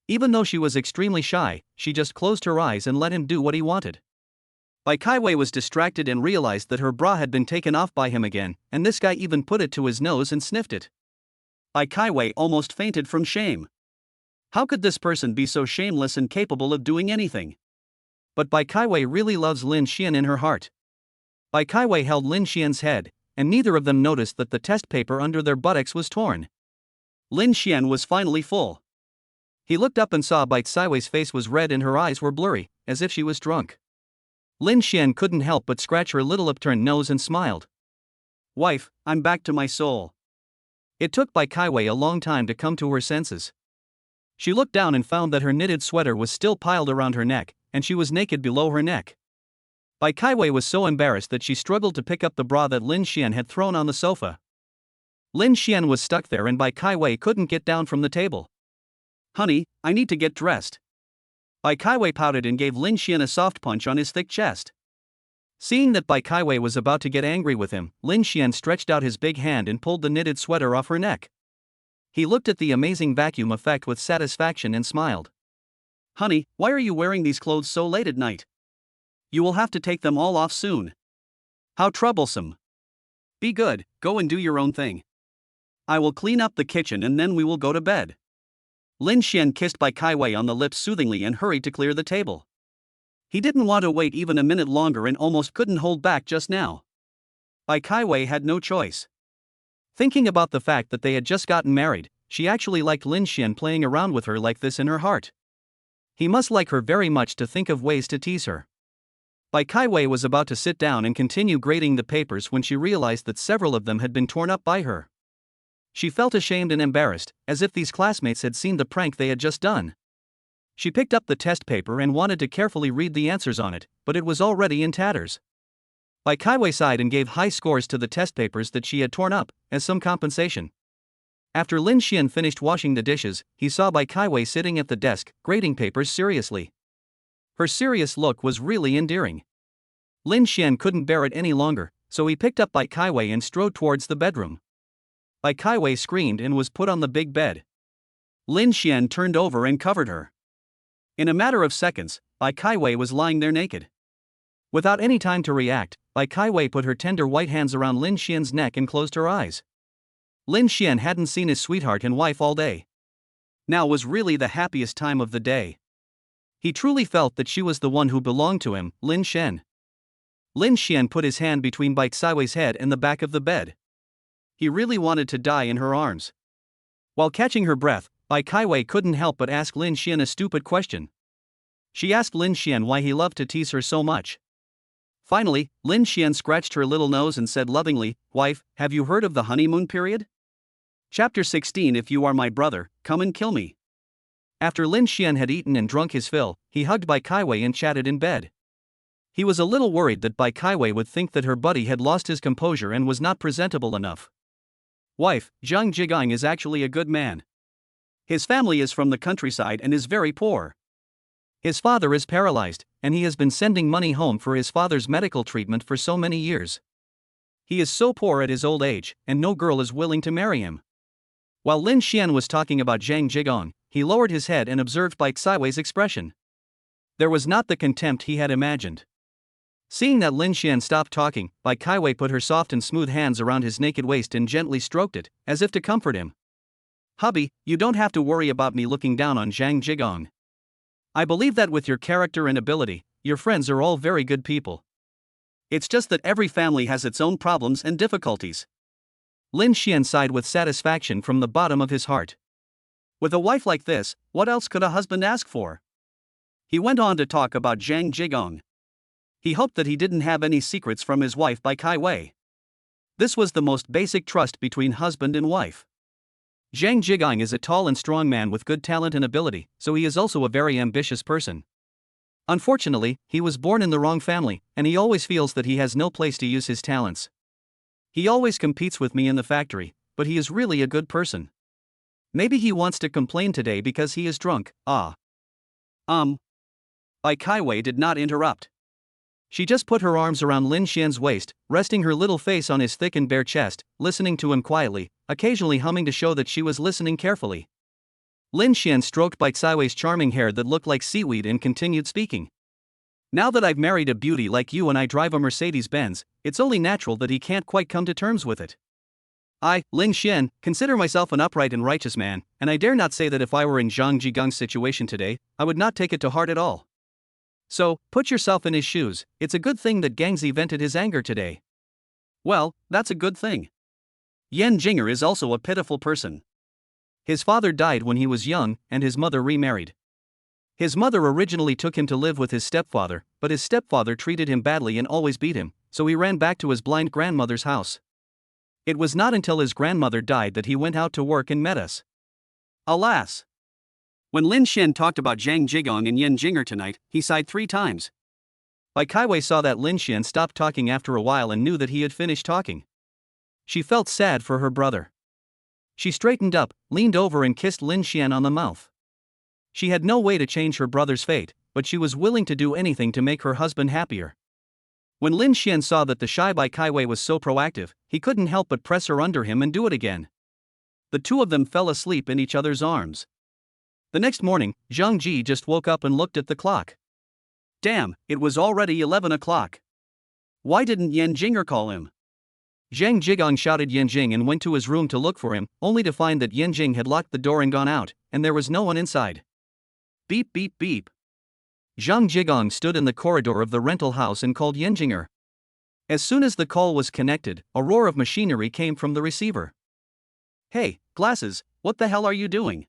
Even though she was extremely shy, she just closed her eyes and let him do what he wanted. Bai Kaiwei was distracted and realized that her bra had been taken off by him again, and this guy even put it to his nose and sniffed it. Bai Kaiwei almost fainted from shame. How could this person be so shameless and capable of doing anything? But Bai Kaiwei really loves Lin Xian in her heart. Bai Kaiwei held Lin Xian's head, and neither of them noticed that the test paper under their buttocks was torn. Lin Xian was finally full. He looked up and saw Bai Siwei's face was red and her eyes were blurry, as if she was drunk. Lin Xian couldn't help but scratch her little upturned nose and smiled. "Wife, I'm back to my soul." It took Bai Kaiwei a long time to come to her senses. She looked down and found that her knitted sweater was still piled around her neck, and she was naked below her neck. Bai Kaiwei was so embarrassed that she struggled to pick up the bra that Lin Xian had thrown on the sofa. Lin Xian was stuck there and Bai Kaiwei couldn't get down from the table. "Honey, I need to get dressed." Bai Kaiwei pouted and gave Lin Xian a soft punch on his thick chest. Seeing that Bai Kaiwei was about to get angry with him, Lin Xian stretched out his big hand and pulled the knitted sweater off her neck. He looked at the amazing vacuum effect with satisfaction and smiled. "Honey, why are you wearing these clothes so late at night? You will have to take them all off soon." "How troublesome. Be good, go and do your own thing. I will clean up the kitchen and then we will go to bed." Lin Xian kissed Bai Kaiwei on the lips soothingly and hurried to clear the table. He didn't want to wait even a minute longer and almost couldn't hold back just now. Bai Kaiwei had no choice. Thinking about the fact that they had just gotten married, she actually liked Lin Xian playing around with her like this in her heart. He must like her very much to think of ways to tease her. Bai Kaiwei was about to sit down and continue grading the papers when she realized that several of them had been torn up by her. She felt ashamed and embarrassed, as if these classmates had seen the prank they had just done. She picked up the test paper and wanted to carefully read the answers on it, but it was already in tatters. Bai Kaiwei sighed and gave high scores to the test papers that she had torn up, as some compensation. After Lin Xian finished washing the dishes, he saw Bai Kaiwei sitting at the desk, grading papers seriously. Her serious look was really endearing. Lin Xian couldn't bear it any longer, so he picked up Bai Kaiwei and strode towards the bedroom. Bai Kaiwei screamed and was put on the big bed. Lin Xian turned over and covered her. In a matter of seconds, Bai Kaiwei was lying there naked. Without any time to react, Bai Kaiwei put her tender white hands around Lin Xian's neck and closed her eyes. Lin Xian hadn't seen his sweetheart and wife all day. Now was really the happiest time of the day. He truly felt that she was the one who belonged to him, Lin Xian. Lin Xian put his hand between Bai Kaiwei's head and the back of the bed. He really wanted to die in her arms. While catching her breath, Bai Kaiwei couldn't help but ask Lin Xian a stupid question. She asked Lin Xian why he loved to tease her so much. Finally, Lin Xian scratched her little nose and said lovingly, "Wife, have you heard of the honeymoon period? Chapter 16 If you are my brother, come and kill me." After Lin Xian had eaten and drunk his fill, he hugged Bai Kaiwei and chatted in bed. He was a little worried that Bai Kaiwei would think that her buddy had lost his composure and was not presentable enough. "Wife, Zhang Jigang is actually a good man. His family is from the countryside and is very poor. His father is paralyzed, and he has been sending money home for his father's medical treatment for so many years. He is so poor at his old age, and no girl is willing to marry him." While Lin Xian was talking about Zhang Jigong, he lowered his head and observed Bai Kaiwei's expression. There was not the contempt he had imagined. Seeing that Lin Xian stopped talking, Bai Kaiwei put her soft and smooth hands around his naked waist and gently stroked it, as if to comfort him. "Hubby, you don't have to worry about me looking down on Zhang Jigong. I believe that with your character and ability, your friends are all very good people. It's just that every family has its own problems and difficulties." Lin Xian sighed with satisfaction from the bottom of his heart. With a wife like this, what else could a husband ask for? He went on to talk about Zhang Jigong. He hoped that he didn't have any secrets from his wife by Kai Wei. This was the most basic trust between husband and wife. Zhang Jigong is a tall and strong man with good talent and ability, so he is also a very ambitious person. Unfortunately, he was born in the wrong family, and he always feels that he has no place to use his talents. He always competes with me in the factory, but he is really a good person. Maybe he wants to complain today because he is drunk. Bai Kai Wei did not interrupt. She just put her arms around Lin Xian's waist, resting her little face on his thick and bare chest, listening to him quietly, occasionally humming to show that she was listening carefully. Lin Xian stroked Bai Kai Wei's charming hair that looked like seaweed and continued speaking. Now that I've married a beauty like you and I drive a Mercedes-Benz, it's only natural that he can't quite come to terms with it. I, Lin Xian, consider myself an upright and righteous man, and I dare not say that if I were in Zhang Jigong's situation today, I would not take it to heart at all. So, put yourself in his shoes. It's a good thing that Gangzi vented his anger today. Well, that's a good thing. Yan Jinger is also a pitiful person. His father died when he was young, and his mother remarried. His mother originally took him to live with his stepfather, but his stepfather treated him badly and always beat him, so he ran back to his blind grandmother's house. It was not until his grandmother died that he went out to work and met us. Alas! When Lin Xian talked about Zhang Jigong and Yan Jinger tonight, he sighed 3 times. Bai Kai Wei saw that Lin Xian stopped talking after a while and knew that he had finished talking. She felt sad for her brother. She straightened up, leaned over and kissed Lin Xian on the mouth. She had no way to change her brother's fate, but she was willing to do anything to make her husband happier. When Lin Xian saw that the shy Bai Kai Wei was so proactive, he couldn't help but press her under him and do it again. The two of them fell asleep in each other's arms. The next morning, Zhang Ji just woke up and looked at the clock. Damn, it was already 11 o'clock. Why didn't Yan Jinger call him? Zhang Jigong shouted Yan Jing and went to his room to look for him, only to find that Yan Jing had locked the door and gone out, and there was no one inside. Beep beep beep. Zhang Jigong stood in the corridor of the rental house and called Yan Jinger. As soon as the call was connected, a roar of machinery came from the receiver. Hey, Glasses, what the hell are you doing?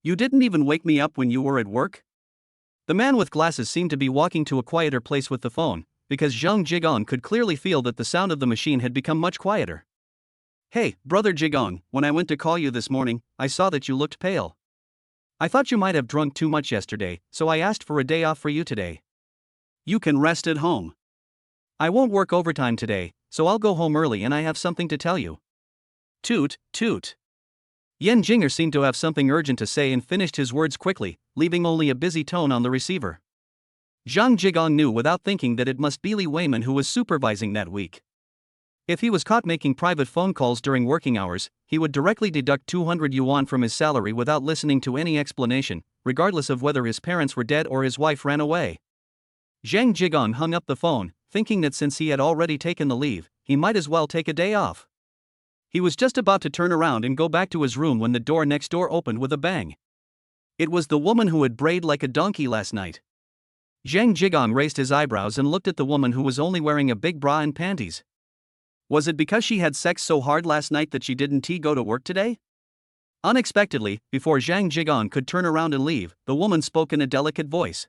You didn't even wake me up when you were at work? The man with glasses seemed to be walking to a quieter place with the phone, because Zhang Jigong could clearly feel that the sound of the machine had become much quieter. Hey, brother Jigong, when I went to call you this morning, I saw that you looked pale. I thought you might have drunk too much yesterday, so I asked for a day off for you today. You can rest at home. I won't work overtime today, so I'll go home early and I have something to tell you. Toot, toot. Yan Jinger seemed to have something urgent to say and finished his words quickly, leaving only a busy tone on the receiver. Zhang Jigong knew without thinking that it must be Li Weiman who was supervising that week. If he was caught making private phone calls during working hours, he would directly deduct 200 yuan from his salary without listening to any explanation, regardless of whether his parents were dead or his wife ran away. Zhang Jigong hung up the phone, thinking that since he had already taken the leave, he might as well take a day off. He was just about to turn around and go back to his room when the door next door opened with a bang. It was the woman who had brayed like a donkey last night. Zhang Jigong raised his eyebrows and looked at the woman who was only wearing a big bra and panties. Was it because she had sex so hard last night that she didn't go to work today? Unexpectedly, before Zhang Jigong could turn around and leave, the woman spoke in a delicate voice.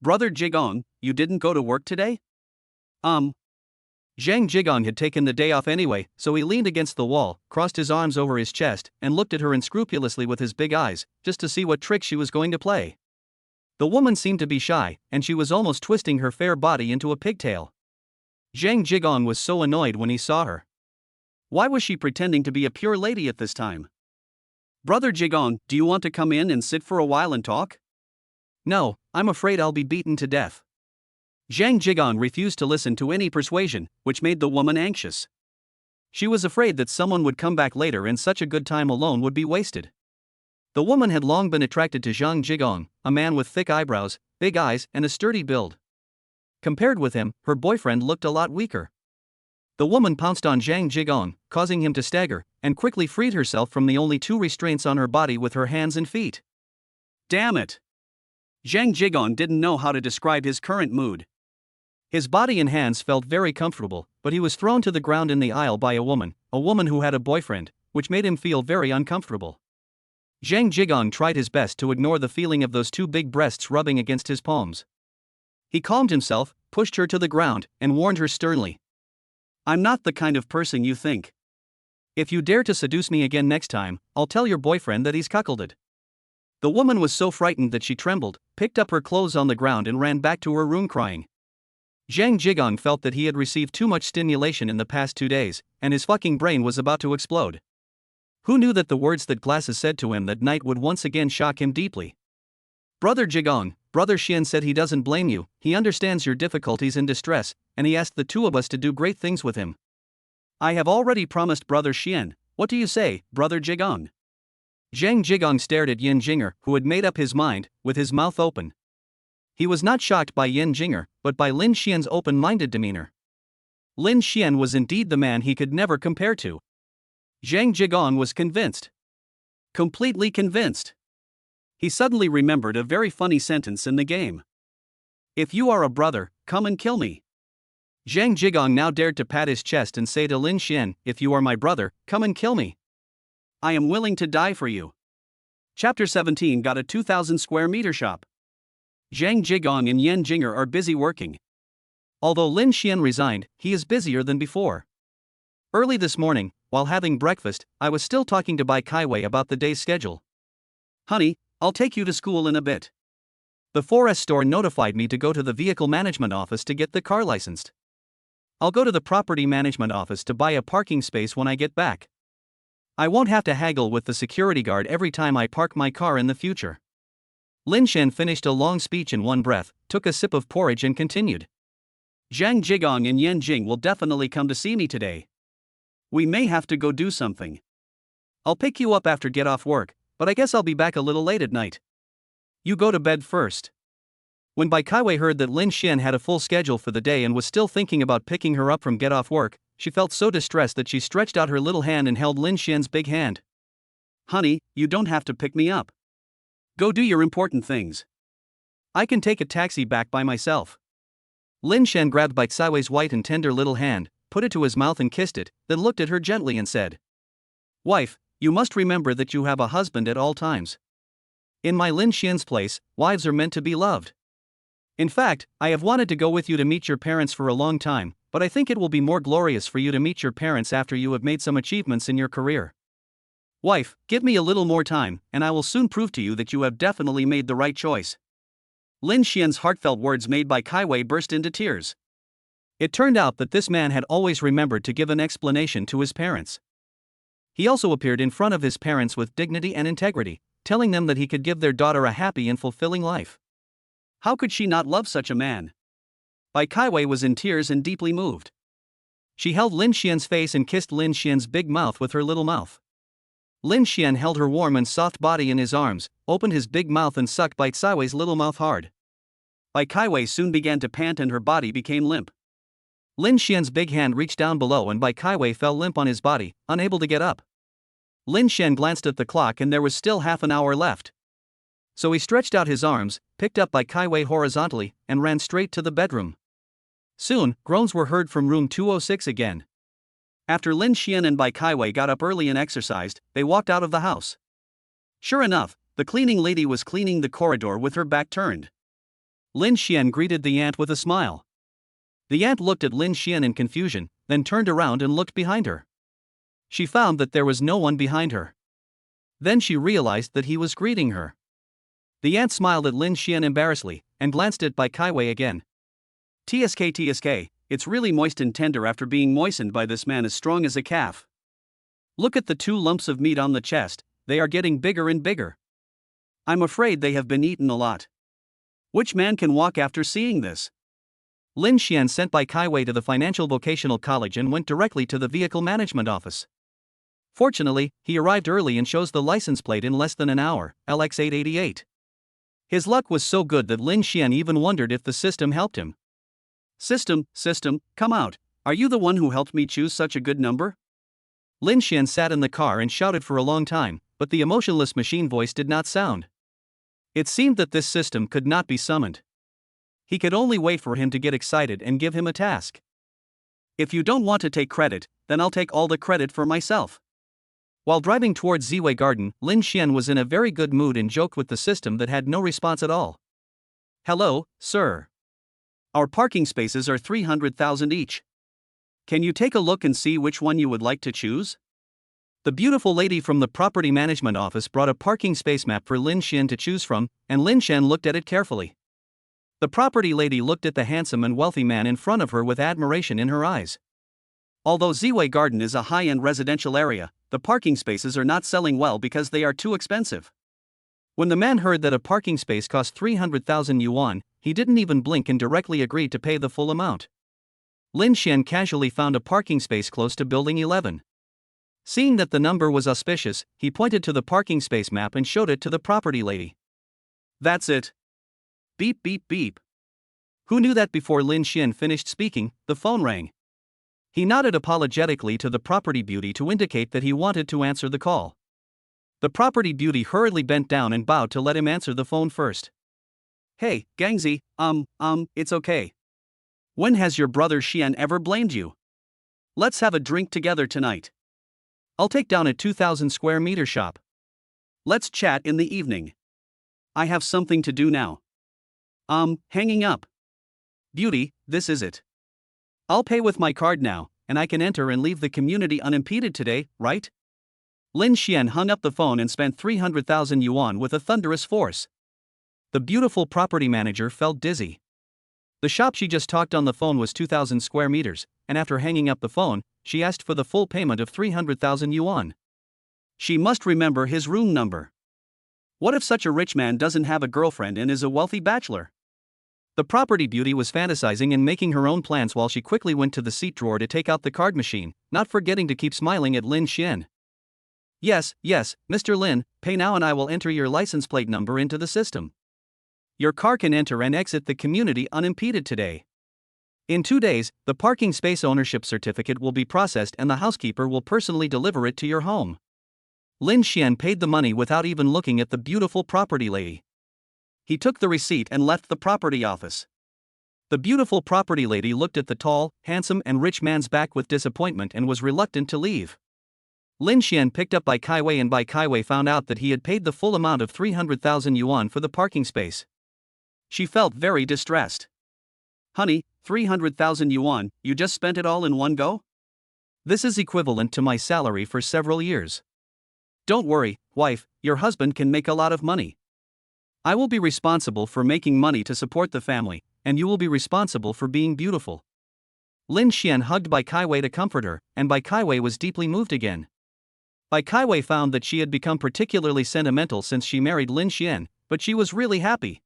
Brother Jigong, you didn't go to work today? Zhang Jigong had taken the day off anyway, so he leaned against the wall, crossed his arms over his chest, and looked at her unscrupulously with his big eyes, just to see what trick she was going to play. The woman seemed to be shy, and she was almost twisting her fair body into a pigtail. Zhang Jigong was so annoyed when he saw her. Why was she pretending to be a pure lady at this time? Brother Jigong, do you want to come in and sit for a while and talk? No, I'm afraid I'll be beaten to death. Zhang Jigong refused to listen to any persuasion, which made the woman anxious. She was afraid that someone would come back later and such a good time alone would be wasted. The woman had long been attracted to Zhang Jigong, a man with thick eyebrows, big eyes, and a sturdy build. Compared with him, her boyfriend looked a lot weaker. The woman pounced on Zhang Jigong, causing him to stagger, and quickly freed herself from the only 2 restraints on her body with her hands and feet. Damn it! Zhang Jigong didn't know how to describe his current mood. His body and hands felt very comfortable, but he was thrown to the ground in the aisle by a woman who had a boyfriend, which made him feel very uncomfortable. Zhang Jigong tried his best to ignore the feeling of those two big breasts rubbing against his palms. He calmed himself, pushed her to the ground, and warned her sternly. I'm not the kind of person you think. If you dare to seduce me again next time, I'll tell your boyfriend that he's cuckolded. The woman was so frightened that she trembled, picked up her clothes on the ground and ran back to her room crying. Zhang Jigong felt that he had received too much stimulation in the past 2 days, and his fucking brain was about to explode. Who knew that the words that Glasses said to him that night would once again shock him deeply? Brother Jigong, Brother Xian said he doesn't blame you, he understands your difficulties and distress, and he asked the two of us to do great things with him. I have already promised Brother Xian. What do you say, Brother Jigong? Zhang Jigong stared at Yin Jinger, who had made up his mind, with his mouth open. He was not shocked by Yin Jinger, but by Lin Xian's open-minded demeanor. Lin Xian was indeed the man he could never compare to. Zhang Jigong was convinced. Completely convinced. He suddenly remembered a very funny sentence in the game. If you are a brother, come and kill me. Zhang Jigong now dared to pat his chest and say to Lin Xian, if you are my brother, come and kill me. I am willing to die for you. Chapter 17 got a 2,000 square meter shop. Zhang Jigong and Yin Jinger are busy working. Although Lin Xian resigned, he is busier than before. Early this morning, while having breakfast, I was still talking to Bai Kaiwei about the day's schedule. Honey, I'll take you to school in a bit. The 4S store notified me to go to the vehicle management office to get the car licensed. I'll go to the property management office to buy a parking space when I get back. I won't have to haggle with the security guard every time I park my car in the future. Lin Xian finished a long speech in one breath, took a sip of porridge and continued. Zhang Jigong and Yan Jing will definitely come to see me today. We may have to go do something. I'll pick you up after get off work, but I guess I'll be back a little late at night. You go to bed first. When Bai Kaiwei heard that Lin Xian had a full schedule for the day and was still thinking about picking her up from get off work, she felt so distressed that she stretched out her little hand and held Lin Xian's big hand. Honey, you don't have to pick me up. Go do your important things. I can take a taxi back by myself. Lin Xian grabbed Bai Kaiwei's white and tender little hand, put it to his mouth and kissed it, then looked at her gently and said, Wife, you must remember that you have a husband at all times. In my Lin Xian's place, wives are meant to be loved. In fact, I have wanted to go with you to meet your parents for a long time, but I think it will be more glorious for you to meet your parents after you have made some achievements in your career. Wife, give me a little more time, and I will soon prove to you that you have definitely made the right choice. Lin Xian's heartfelt words made Bai Kaiwei burst into tears. It turned out that this man had always remembered to give an explanation to his parents. He also appeared in front of his parents with dignity and integrity, telling them that he could give their daughter a happy and fulfilling life. How could she not love such a man? Bai Kaiwei was in tears and deeply moved. She held Lin Xian's face and kissed Lin Xian's big mouth with her little mouth. Lin Xian held her warm and soft body in his arms, opened his big mouth and sucked Bai Kaiwei's little mouth hard. Bai Kaiwei soon began to pant and her body became limp. Lin Xian's big hand reached down below and Bai Kaiwei fell limp on his body, unable to get up. Lin Xian glanced at the clock and there was still half an hour left. So he stretched out his arms, picked up Bai Kaiwei horizontally, and ran straight to the bedroom. Soon, groans were heard from room 206 again. After Lin Xian and Bai Kaiwei got up early and exercised, they walked out of the house. Sure enough, the cleaning lady was cleaning the corridor with her back turned. Lin Xian greeted the aunt with a smile. The aunt looked at Lin Xian in confusion, then turned around and looked behind her. She found that there was no one behind her. Then she realized that he was greeting her. The aunt smiled at Lin Xian embarrassedly, and glanced at Bai Kaiwei again. TSK, it's really moist and tender after being moistened by this man as strong as a calf. Look at the 2 lumps of meat on the chest, they are getting bigger and bigger. I'm afraid they have been eaten a lot. Which man can walk after seeing this? Lin Xian sent Bai Kaiwei to the Financial Vocational College and went directly to the vehicle management office. Fortunately, he arrived early and shows the license plate in less than an hour, LX888. His luck was so good that Lin Xian even wondered if the system helped him. System, come out, are you the one who helped me choose such a good number? Lin Xian sat in the car and shouted for a long time, but the emotionless machine voice did not sound. It seemed that this system could not be summoned. He could only wait for him to get excited and give him a task. If you don't want to take credit, then I'll take all the credit for myself. While driving towards Ziwei Garden, Lin Xian was in a very good mood and joked with the system that had no response at all. "Hello, sir. Our parking spaces are 300,000 each. Can you take a look and see which one you would like to choose?" The beautiful lady from the property management office brought a parking space map for Lin Xian to choose from, and Lin Xian looked at it carefully. The property lady looked at the handsome and wealthy man in front of her with admiration in her eyes. Although Ziwei Garden is a high-end residential area, the parking spaces are not selling well because they are too expensive. When the man heard that a parking space cost 300,000 yuan, he didn't even blink and directly agreed to pay the full amount. Lin Xian casually found a parking space close to Building 11. Seeing that the number was auspicious, he pointed to the parking space map and showed it to the property lady. "That's it." Beep beep beep. Who knew that before Lin Xian finished speaking, the phone rang. He nodded apologetically to the property beauty to indicate that he wanted to answer the call. The property beauty hurriedly bent down and bowed to let him answer the phone first. "Hey, Gangzi, it's okay. When has your brother Xian ever blamed you? Let's have a drink together tonight. I'll take down a 2,000 square meter shop. Let's chat in the evening. I have something to do now." Hanging up. "Beauty, this is it. I'll pay with my card now, and I can enter and leave the community unimpeded today, right?" Lin Xian hung up the phone and spent 300,000 yuan with a thunderous force. The beautiful property manager felt dizzy. The shop she just talked on the phone was 2,000 square meters, and after hanging up the phone, she asked for the full payment of 300,000 yuan. She must remember his room number. What if such a rich man doesn't have a girlfriend and is a wealthy bachelor? The property beauty was fantasizing and making her own plans while she quickly went to the seat drawer to take out the card machine, not forgetting to keep smiling at Lin Xian. Yes, Mr. Lin, pay now and I will enter your license plate number into the system. Your car can enter and exit the community unimpeded today. In 2 days, the parking space ownership certificate will be processed and the housekeeper will personally deliver it to your home." Lin Xian paid the money without even looking at the beautiful property lady. He took the receipt and left the property office. The beautiful property lady looked at the tall, handsome and rich man's back with disappointment and was reluctant to leave. Lin Xian picked up Bai Kaiwei and Bai Kaiwei found out that he had paid the full amount of 300,000 yuan for the parking space. She felt very distressed. "Honey, 300,000 yuan, you just spent it all in one go? This is equivalent to my salary for several years. Don't worry, wife, your husband can make a lot of money. I will be responsible for making money to support the family, and you will be responsible for being beautiful." Lin Xian hugged Bai Kaiwei to comfort her, and Bai Kaiwei was deeply moved again. Bai Kaiwei found that she had become particularly sentimental since she married Lin Xian, but she was really happy.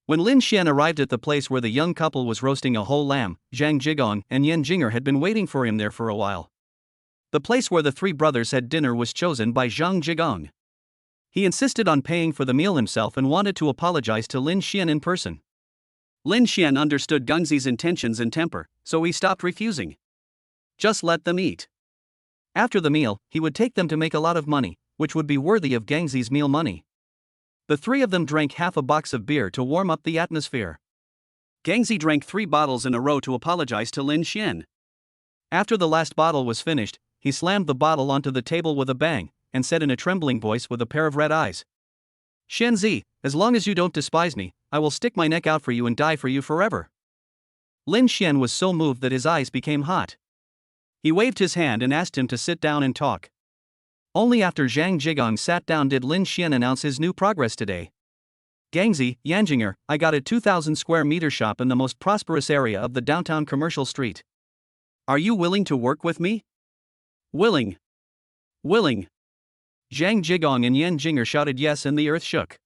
When Lin Xian arrived at the place where the young couple was roasting a whole lamb, Zhang Jigong and Yan Jinger had been waiting for him there for a while. The place where the three brothers had dinner was chosen by Zhang Jigong. He insisted on paying for the meal himself and wanted to apologize to Lin Xian in person. Lin Xian understood Gengzi's intentions and temper, so he stopped refusing. Just let them eat. After the meal, he would take them to make a lot of money, which would be worthy of Gengzi's meal money. The three of them drank half a box of beer to warm up the atmosphere. Gengzi drank 3 bottles in a row to apologize to Lin Xian. After the last bottle was finished, he slammed the bottle onto the table with a bang, and said in a trembling voice with a pair of red eyes, "Xianzi, as long as you don't despise me, I will stick my neck out for you and die for you forever." Lin Xian was so moved that his eyes became hot. He waved his hand and asked him to sit down and talk. Only after Zhang Jigong sat down did Lin Xian announce his new progress today. "Gangzi, Yanjinger, I got a 2,000 square meter shop in the most prosperous area of the downtown commercial street. Are you willing to work with me?" "Willing. Willing." Zhang Jigong and Yan Jinger shouted yes and the earth shook.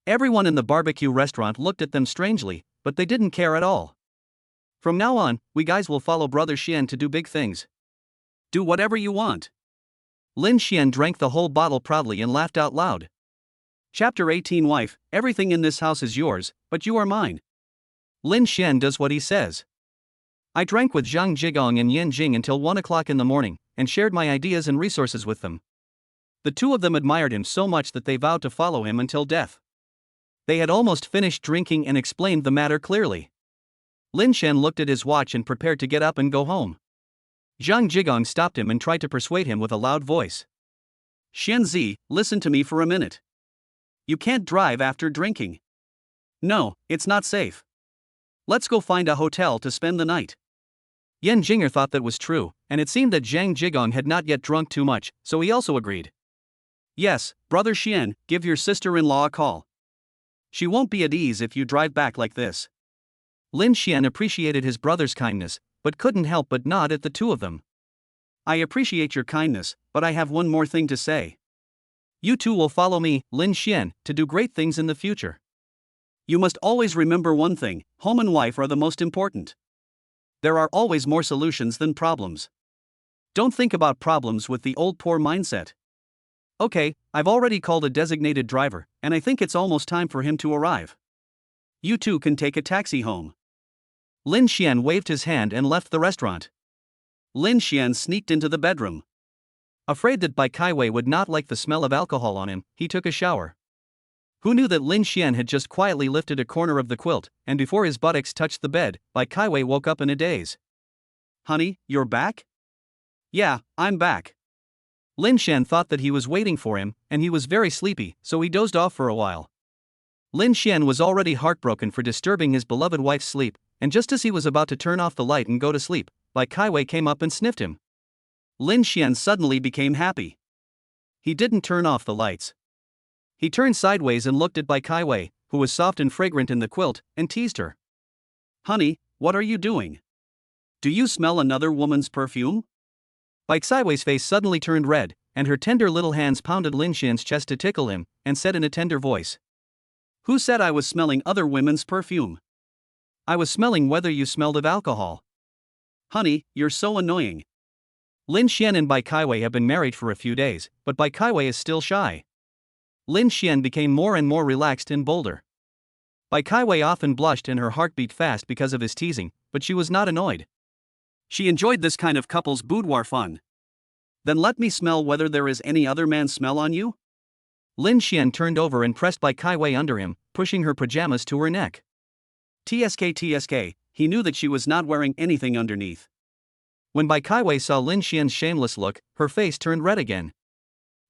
Everyone in the barbecue restaurant looked at them strangely, but they didn't care at all. "From now on, we guys will follow Brother Xian to do big things. Do whatever you want." Lin Xian drank the whole bottle proudly and laughed out loud. Chapter 18 Wife, everything in this house is yours, but you are mine. Lin Xian does what he says. I drank with Zhang Jigong and Yan Jing until 1 o'clock in the morning, and shared my ideas and resources with them. The two of them admired him so much that they vowed to follow him until death. They had almost finished drinking and explained the matter clearly. Lin Xian looked at his watch and prepared to get up and go home. Zhang Jigong stopped him and tried to persuade him with a loud voice. Xianzi, listen to me for a minute. You can't drive after drinking. No, it's not safe. Let's go find a hotel to spend the night. Yan Jinger thought that was true, and it seemed that Zhang Jigong had not yet drunk too much, so he also agreed. Yes, Brother Xian, give your sister-in-law a call. She won't be at ease if you drive back like this. Lin Xian appreciated his brother's kindness, but couldn't help but nod at the two of them. I appreciate your kindness, but I have one more thing to say. You two will follow me, Lin Xian, to do great things in the future. You must always remember one thing: home and wife are the most important. There are always more solutions than problems. Don't think about problems with the old poor mindset. Okay, I've already called a designated driver, and I think it's almost time for him to arrive. You two can take a taxi home. Lin Xian waved his hand and left the restaurant. Lin Xian sneaked into the bedroom. Afraid that Bai Kaiwei would not like the smell of alcohol on him, he took a shower. Who knew that Lin Xian had just quietly lifted a corner of the quilt, and before his buttocks touched the bed, Bai Kaiwei woke up in a daze. Honey, you're back? Yeah, I'm back. Lin Xian thought that he was waiting for him, and he was very sleepy, so he dozed off for a while. Lin Xian was already heartbroken for disturbing his beloved wife's sleep, and just as he was about to turn off the light and go to sleep, Bai Kaiwei came up and sniffed him. Lin Xian suddenly became happy. He didn't turn off the lights. He turned sideways and looked at Bai Kaiwei, who was soft and fragrant in the quilt, and teased her. Honey, what are you doing? Do you smell another woman's perfume? Bai Kaiwei's face suddenly turned red, and her tender little hands pounded Lin Xian's chest to tickle him, and said in a tender voice. Who said I was smelling other women's perfume? I was smelling whether you smelled of alcohol. Honey, you're so annoying. Lin Xian and Bai Kaiwei have been married for a few days, but Bai Kaiwei is still shy. Lin Xian became more and more relaxed and bolder. Bai Kaiwei often blushed and her heart beat fast because of his teasing, but she was not annoyed. She enjoyed this kind of couple's boudoir fun. Then let me smell whether there is any other man's smell on you? Lin Xian turned over and pressed Bai Kaiwei under him, pushing her pajamas to her neck. TSK, he knew that she was not wearing anything underneath. When Bai Kaiwei saw Lin Xian's shameless look, her face turned red again.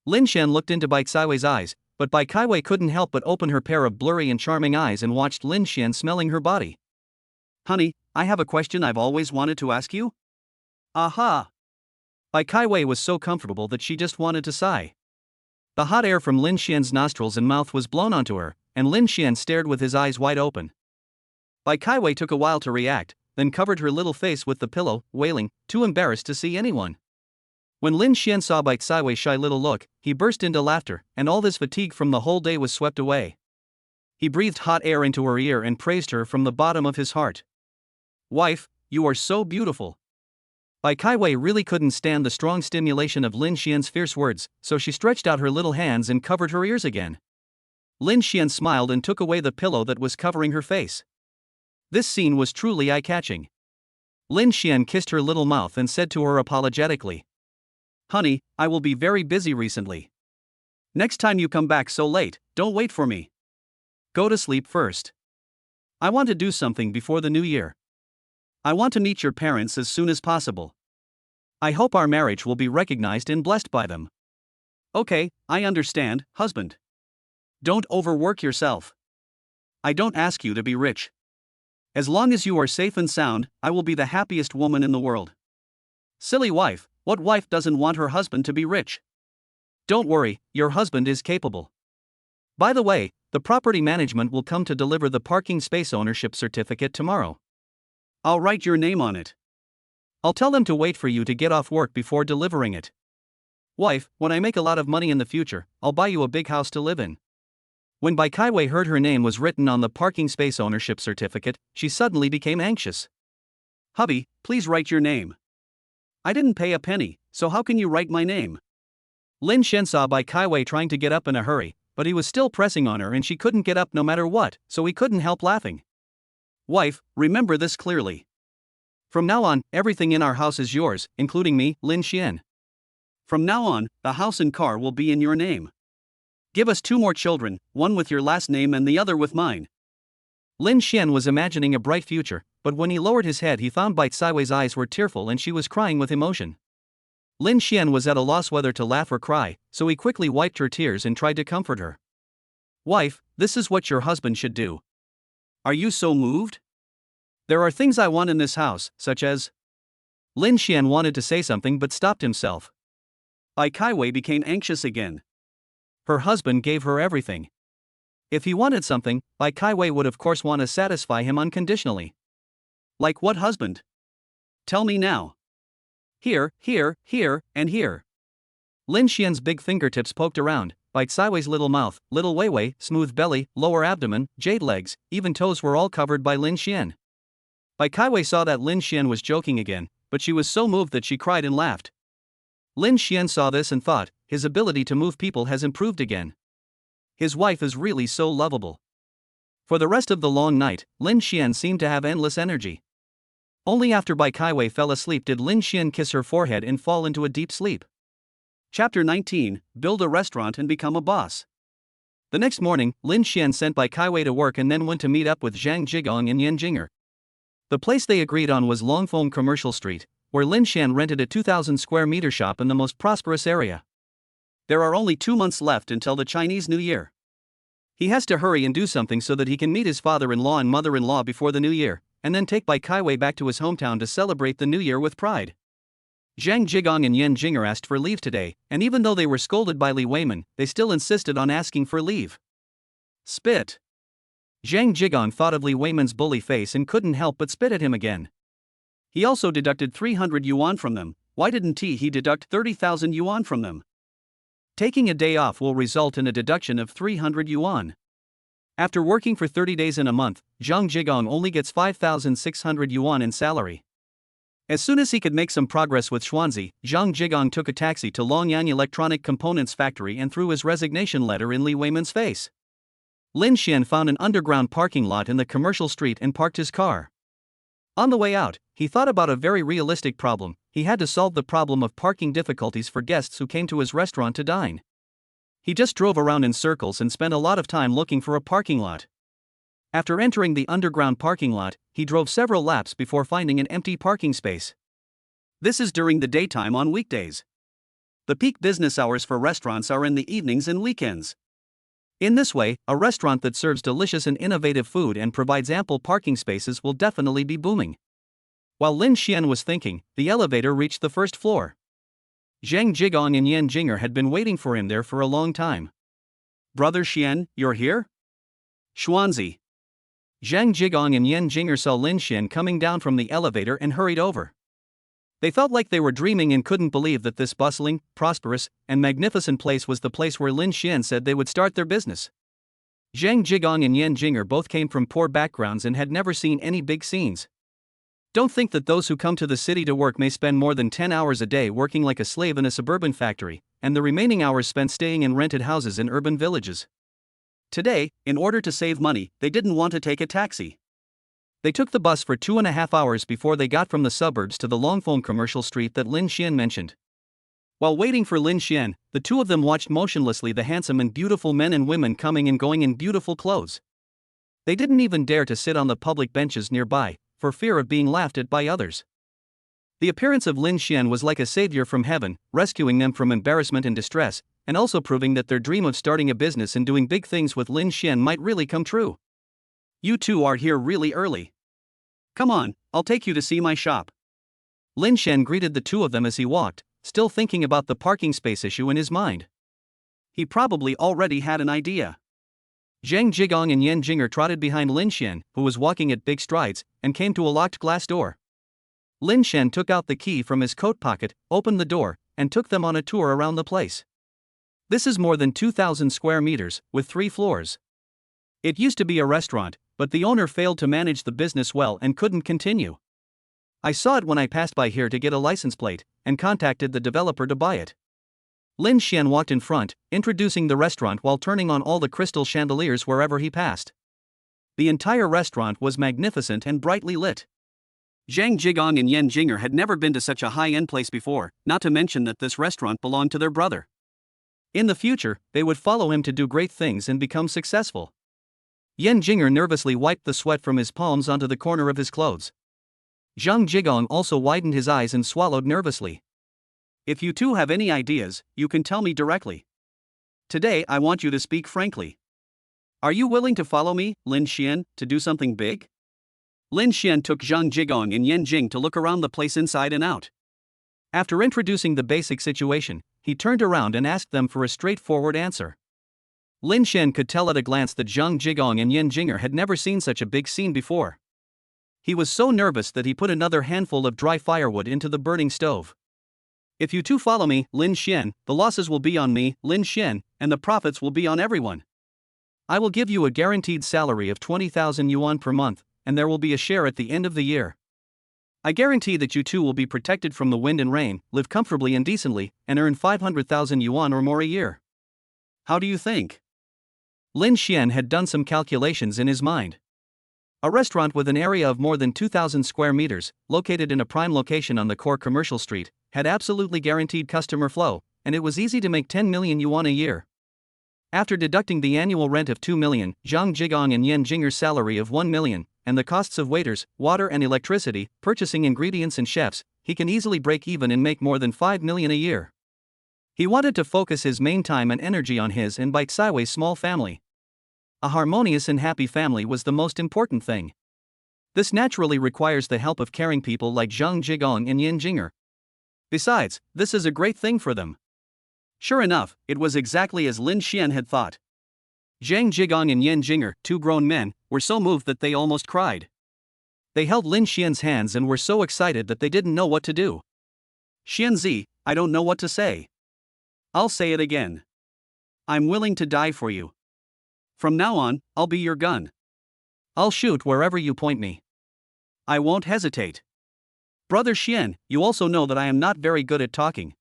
Lin Xian looked into Bai Kaiwei's eyes, but Bai Kaiwei couldn't help but open her pair of blurry and charming eyes and watched Lin Xian smelling her body. Honey, I have a question I've always wanted to ask you. Aha! Bai Kaiwei was so comfortable that she just wanted to sigh. The hot air from Lin Xian's nostrils and mouth was blown onto her, and Lin Xian stared with his eyes wide open. Bai Kaiwei took a while to react, then covered her little face with the pillow, wailing, too embarrassed to see anyone. When Lin Xian saw Bai Kaiwei's shy little look, he burst into laughter, and all his fatigue from the whole day was swept away. He breathed hot air into her ear and praised her from the bottom of his heart. Wife, you are so beautiful. Bai Kaiwei really couldn't stand the strong stimulation of Lin Xian's fierce words, so she stretched out her little hands and covered her ears again. Lin Xian smiled and took away the pillow that was covering her face. This scene was truly eye-catching. Lin Xian kissed her little mouth and said to her apologetically, Honey, I will be very busy recently. Next time you come back so late, don't wait for me. Go to sleep first. I want to do something before the new year. I want to meet your parents as soon as possible. I hope our marriage will be recognized and blessed by them. Okay, I understand, husband. Don't overwork yourself. I don't ask you to be rich. As long as you are safe and sound, I will be the happiest woman in the world. Silly wife, what wife doesn't want her husband to be rich? Don't worry, your husband is capable. By the way, the property management will come to deliver the parking space ownership certificate tomorrow. I'll write your name on it. I'll tell them to wait for you to get off work before delivering it. Wife, when I make a lot of money in the future, I'll buy you a big house to live in. When Bai Kaiwei heard her name was written on the parking space ownership certificate, she suddenly became anxious. Hubby, please write your name. I didn't pay a penny, so how can you write my name? Lin Xian saw Bai Kaiwei trying to get up in a hurry, but he was still pressing on her and she couldn't get up no matter what, so he couldn't help laughing. Wife, remember this clearly. From now on, everything in our house is yours, including me, Lin Xian. From now on, the house and car will be in your name. Give us 2 more children, one with your last name and the other with mine. Lin Xian was imagining a bright future, but when he lowered his head he found Bai Kaiwei's eyes were tearful and she was crying with emotion. Lin Xian was at a loss whether to laugh or cry, so he quickly wiped her tears and tried to comfort her. Wife, this is what your husband should do. Are you so moved? There are things I want in this house, such as. Lin Xian wanted to say something but stopped himself. Bai Kaiwei became anxious again. Her husband gave her everything. If he wanted something, Bai Kaiwei would of course want to satisfy him unconditionally. Like what husband? Tell me now. Here, and here. Lin Xian's big fingertips poked around, Bai Kaiwei's little mouth, little Weiwei, smooth belly, lower abdomen, jade legs, even toes were all covered by Lin Xian. Bai Kaiwei saw that Lin Xian was joking again, but she was so moved that she cried and laughed. Lin Xian saw this and thought, his ability to move people has improved again. His wife is really so lovable. For the rest of the long night, Lin Xian seemed to have endless energy. Only after Bai Kaiwei fell asleep did Lin Xian kiss her forehead and fall into a deep sleep. Chapter 19, Build a Restaurant and Become a Boss. The next morning, Lin Xian sent Bai Kaiwei to work and then went to meet up with Zhang Jigong and Yan Jinger. The place they agreed on was Longfeng Commercial Street, where Lin Xian rented a 2,000 square meter shop in the most prosperous area. There are only 2 months left until the Chinese New Year. He has to hurry and do something so that he can meet his father-in-law and mother-in-law before the New Year, and then take Bai Kaiwei back to his hometown to celebrate the New Year with pride. Zhang Jigong and Yan Jinger asked for leave today, and even though they were scolded by Li Weiman, they still insisted on asking for leave. Spit. Zhang Jigong thought of Li Weiman's bully face and couldn't help but spit at him again. He also deducted 300 yuan from them. Why didn't he deduct 30,000 yuan from them? Taking a day off will result in a deduction of 300 yuan. After working for 30 days in a month, Zhang Jigong only gets 5,600 yuan in salary. As soon as he could make some progress with Xuanzi, Zhang Jigong took a taxi to Longyang Electronic Components Factory and threw his resignation letter in Li Weiman's face. Lin Xian found an underground parking lot in the commercial street and parked his car. On the way out, he thought about a very realistic problem. He had to solve the problem of parking difficulties for guests who came to his restaurant to dine. He just drove around in circles and spent a lot of time looking for a parking lot. After entering the underground parking lot, he drove several laps before finding an empty parking space. This is during the daytime on weekdays. The peak business hours for restaurants are in the evenings and weekends. In this way, a restaurant that serves delicious and innovative food and provides ample parking spaces will definitely be booming. While Lin Xian was thinking, the elevator reached the first floor. Zhang Jigong and Yan Jinger had been waiting for him there for a long time. Brother Xian, you're here? Xuanzi. Zhang Jigong and Yan Jinger saw Lin Xian coming down from the elevator and hurried over. They felt like they were dreaming and couldn't believe that this bustling, prosperous, and magnificent place was the place where Lin Xian said they would start their business. Zhang Jigong and Yan Jinger both came from poor backgrounds and had never seen any big scenes. Don't think that those who come to the city to work may spend more than 10 hours a day working like a slave in a suburban factory, and the remaining hours spent staying in rented houses in urban villages. Today, in order to save money, they didn't want to take a taxi. They took the bus for 2.5 hours before they got from the suburbs to the Longfeng Commercial Street that Lin Xian mentioned. While waiting for Lin Xian, the two of them watched motionlessly the handsome and beautiful men and women coming and going in beautiful clothes. They didn't even dare to sit on the public benches nearby, for fear of being laughed at by others. The appearance of Lin Xian was like a savior from heaven, rescuing them from embarrassment and distress, and also proving that their dream of starting a business and doing big things with Lin Xian might really come true. You two are here really early. Come on, I'll take you to see my shop. Lin Xian greeted the two of them as he walked, still thinking about the parking space issue in his mind. He probably already had an idea. Zhang Jigong and Yan Jinger trotted behind Lin Xian, who was walking at big strides, and came to a locked glass door. Lin Xian took out the key from his coat pocket, opened the door, and took them on a tour around the place. This is more than 2,000 square meters, with 3 floors. It used to be a restaurant, but the owner failed to manage the business well and couldn't continue. I saw it when I passed by here to get a license plate, and contacted the developer to buy it. Lin Xian walked in front, introducing the restaurant while turning on all the crystal chandeliers wherever he passed. The entire restaurant was magnificent and brightly lit. Zhang Jigong and Yan Jinger had never been to such a high-end place before, not to mention that this restaurant belonged to their brother. In the future, they would follow him to do great things and become successful. Yan Jinger nervously wiped the sweat from his palms onto the corner of his clothes. Zhang Jigong also widened his eyes and swallowed nervously. If you two have any ideas, you can tell me directly. Today I want you to speak frankly. Are you willing to follow me, Lin Xian, to do something big? Lin Xian took Zhang Jigong and Yan Jing to look around the place inside and out. After introducing the basic situation, he turned around and asked them for a straightforward answer. Lin Xian could tell at a glance that Zhang Jigong and Yan Jinger had never seen such a big scene before. He was so nervous that he put another handful of dry firewood into the burning stove. If you two follow me, Lin Xian, the losses will be on me, Lin Xian, and the profits will be on everyone. I will give you a guaranteed salary of 20,000 yuan per month, and there will be a share at the end of the year. I guarantee that you two will be protected from the wind and rain, live comfortably and decently, and earn 500,000 yuan or more a year. How do you think? Lin Xian had done some calculations in his mind. A restaurant with an area of more than 2,000 square meters, located in a prime location on the core commercial street, had absolutely guaranteed customer flow, and it was easy to make 10 million yuan a year. After deducting the annual rent of 2 million, Zhang Jigong and Yan Jinger's salary of 1 million, and the costs of waiters, water and electricity, purchasing ingredients and chefs, he can easily break even and make more than 5 million a year. He wanted to focus his main time and energy on his and Bai Caiwei's small family. A harmonious and happy family was the most important thing. This naturally requires the help of caring people like Zhang Jigong and Yan Jinger. Besides, this is a great thing for them. Sure enough, it was exactly as Lin Xian had thought. Zhang Jigong and Yan Jinger, two grown men, were so moved that they almost cried. They held Lin Xian's hands and were so excited that they didn't know what to do. Xianzi, I don't know what to say. I'll say it again. I'm willing to die for you. From now on, I'll be your gun. I'll shoot wherever you point me. I won't hesitate. Brother Xian, you also know that I am not very good at talking.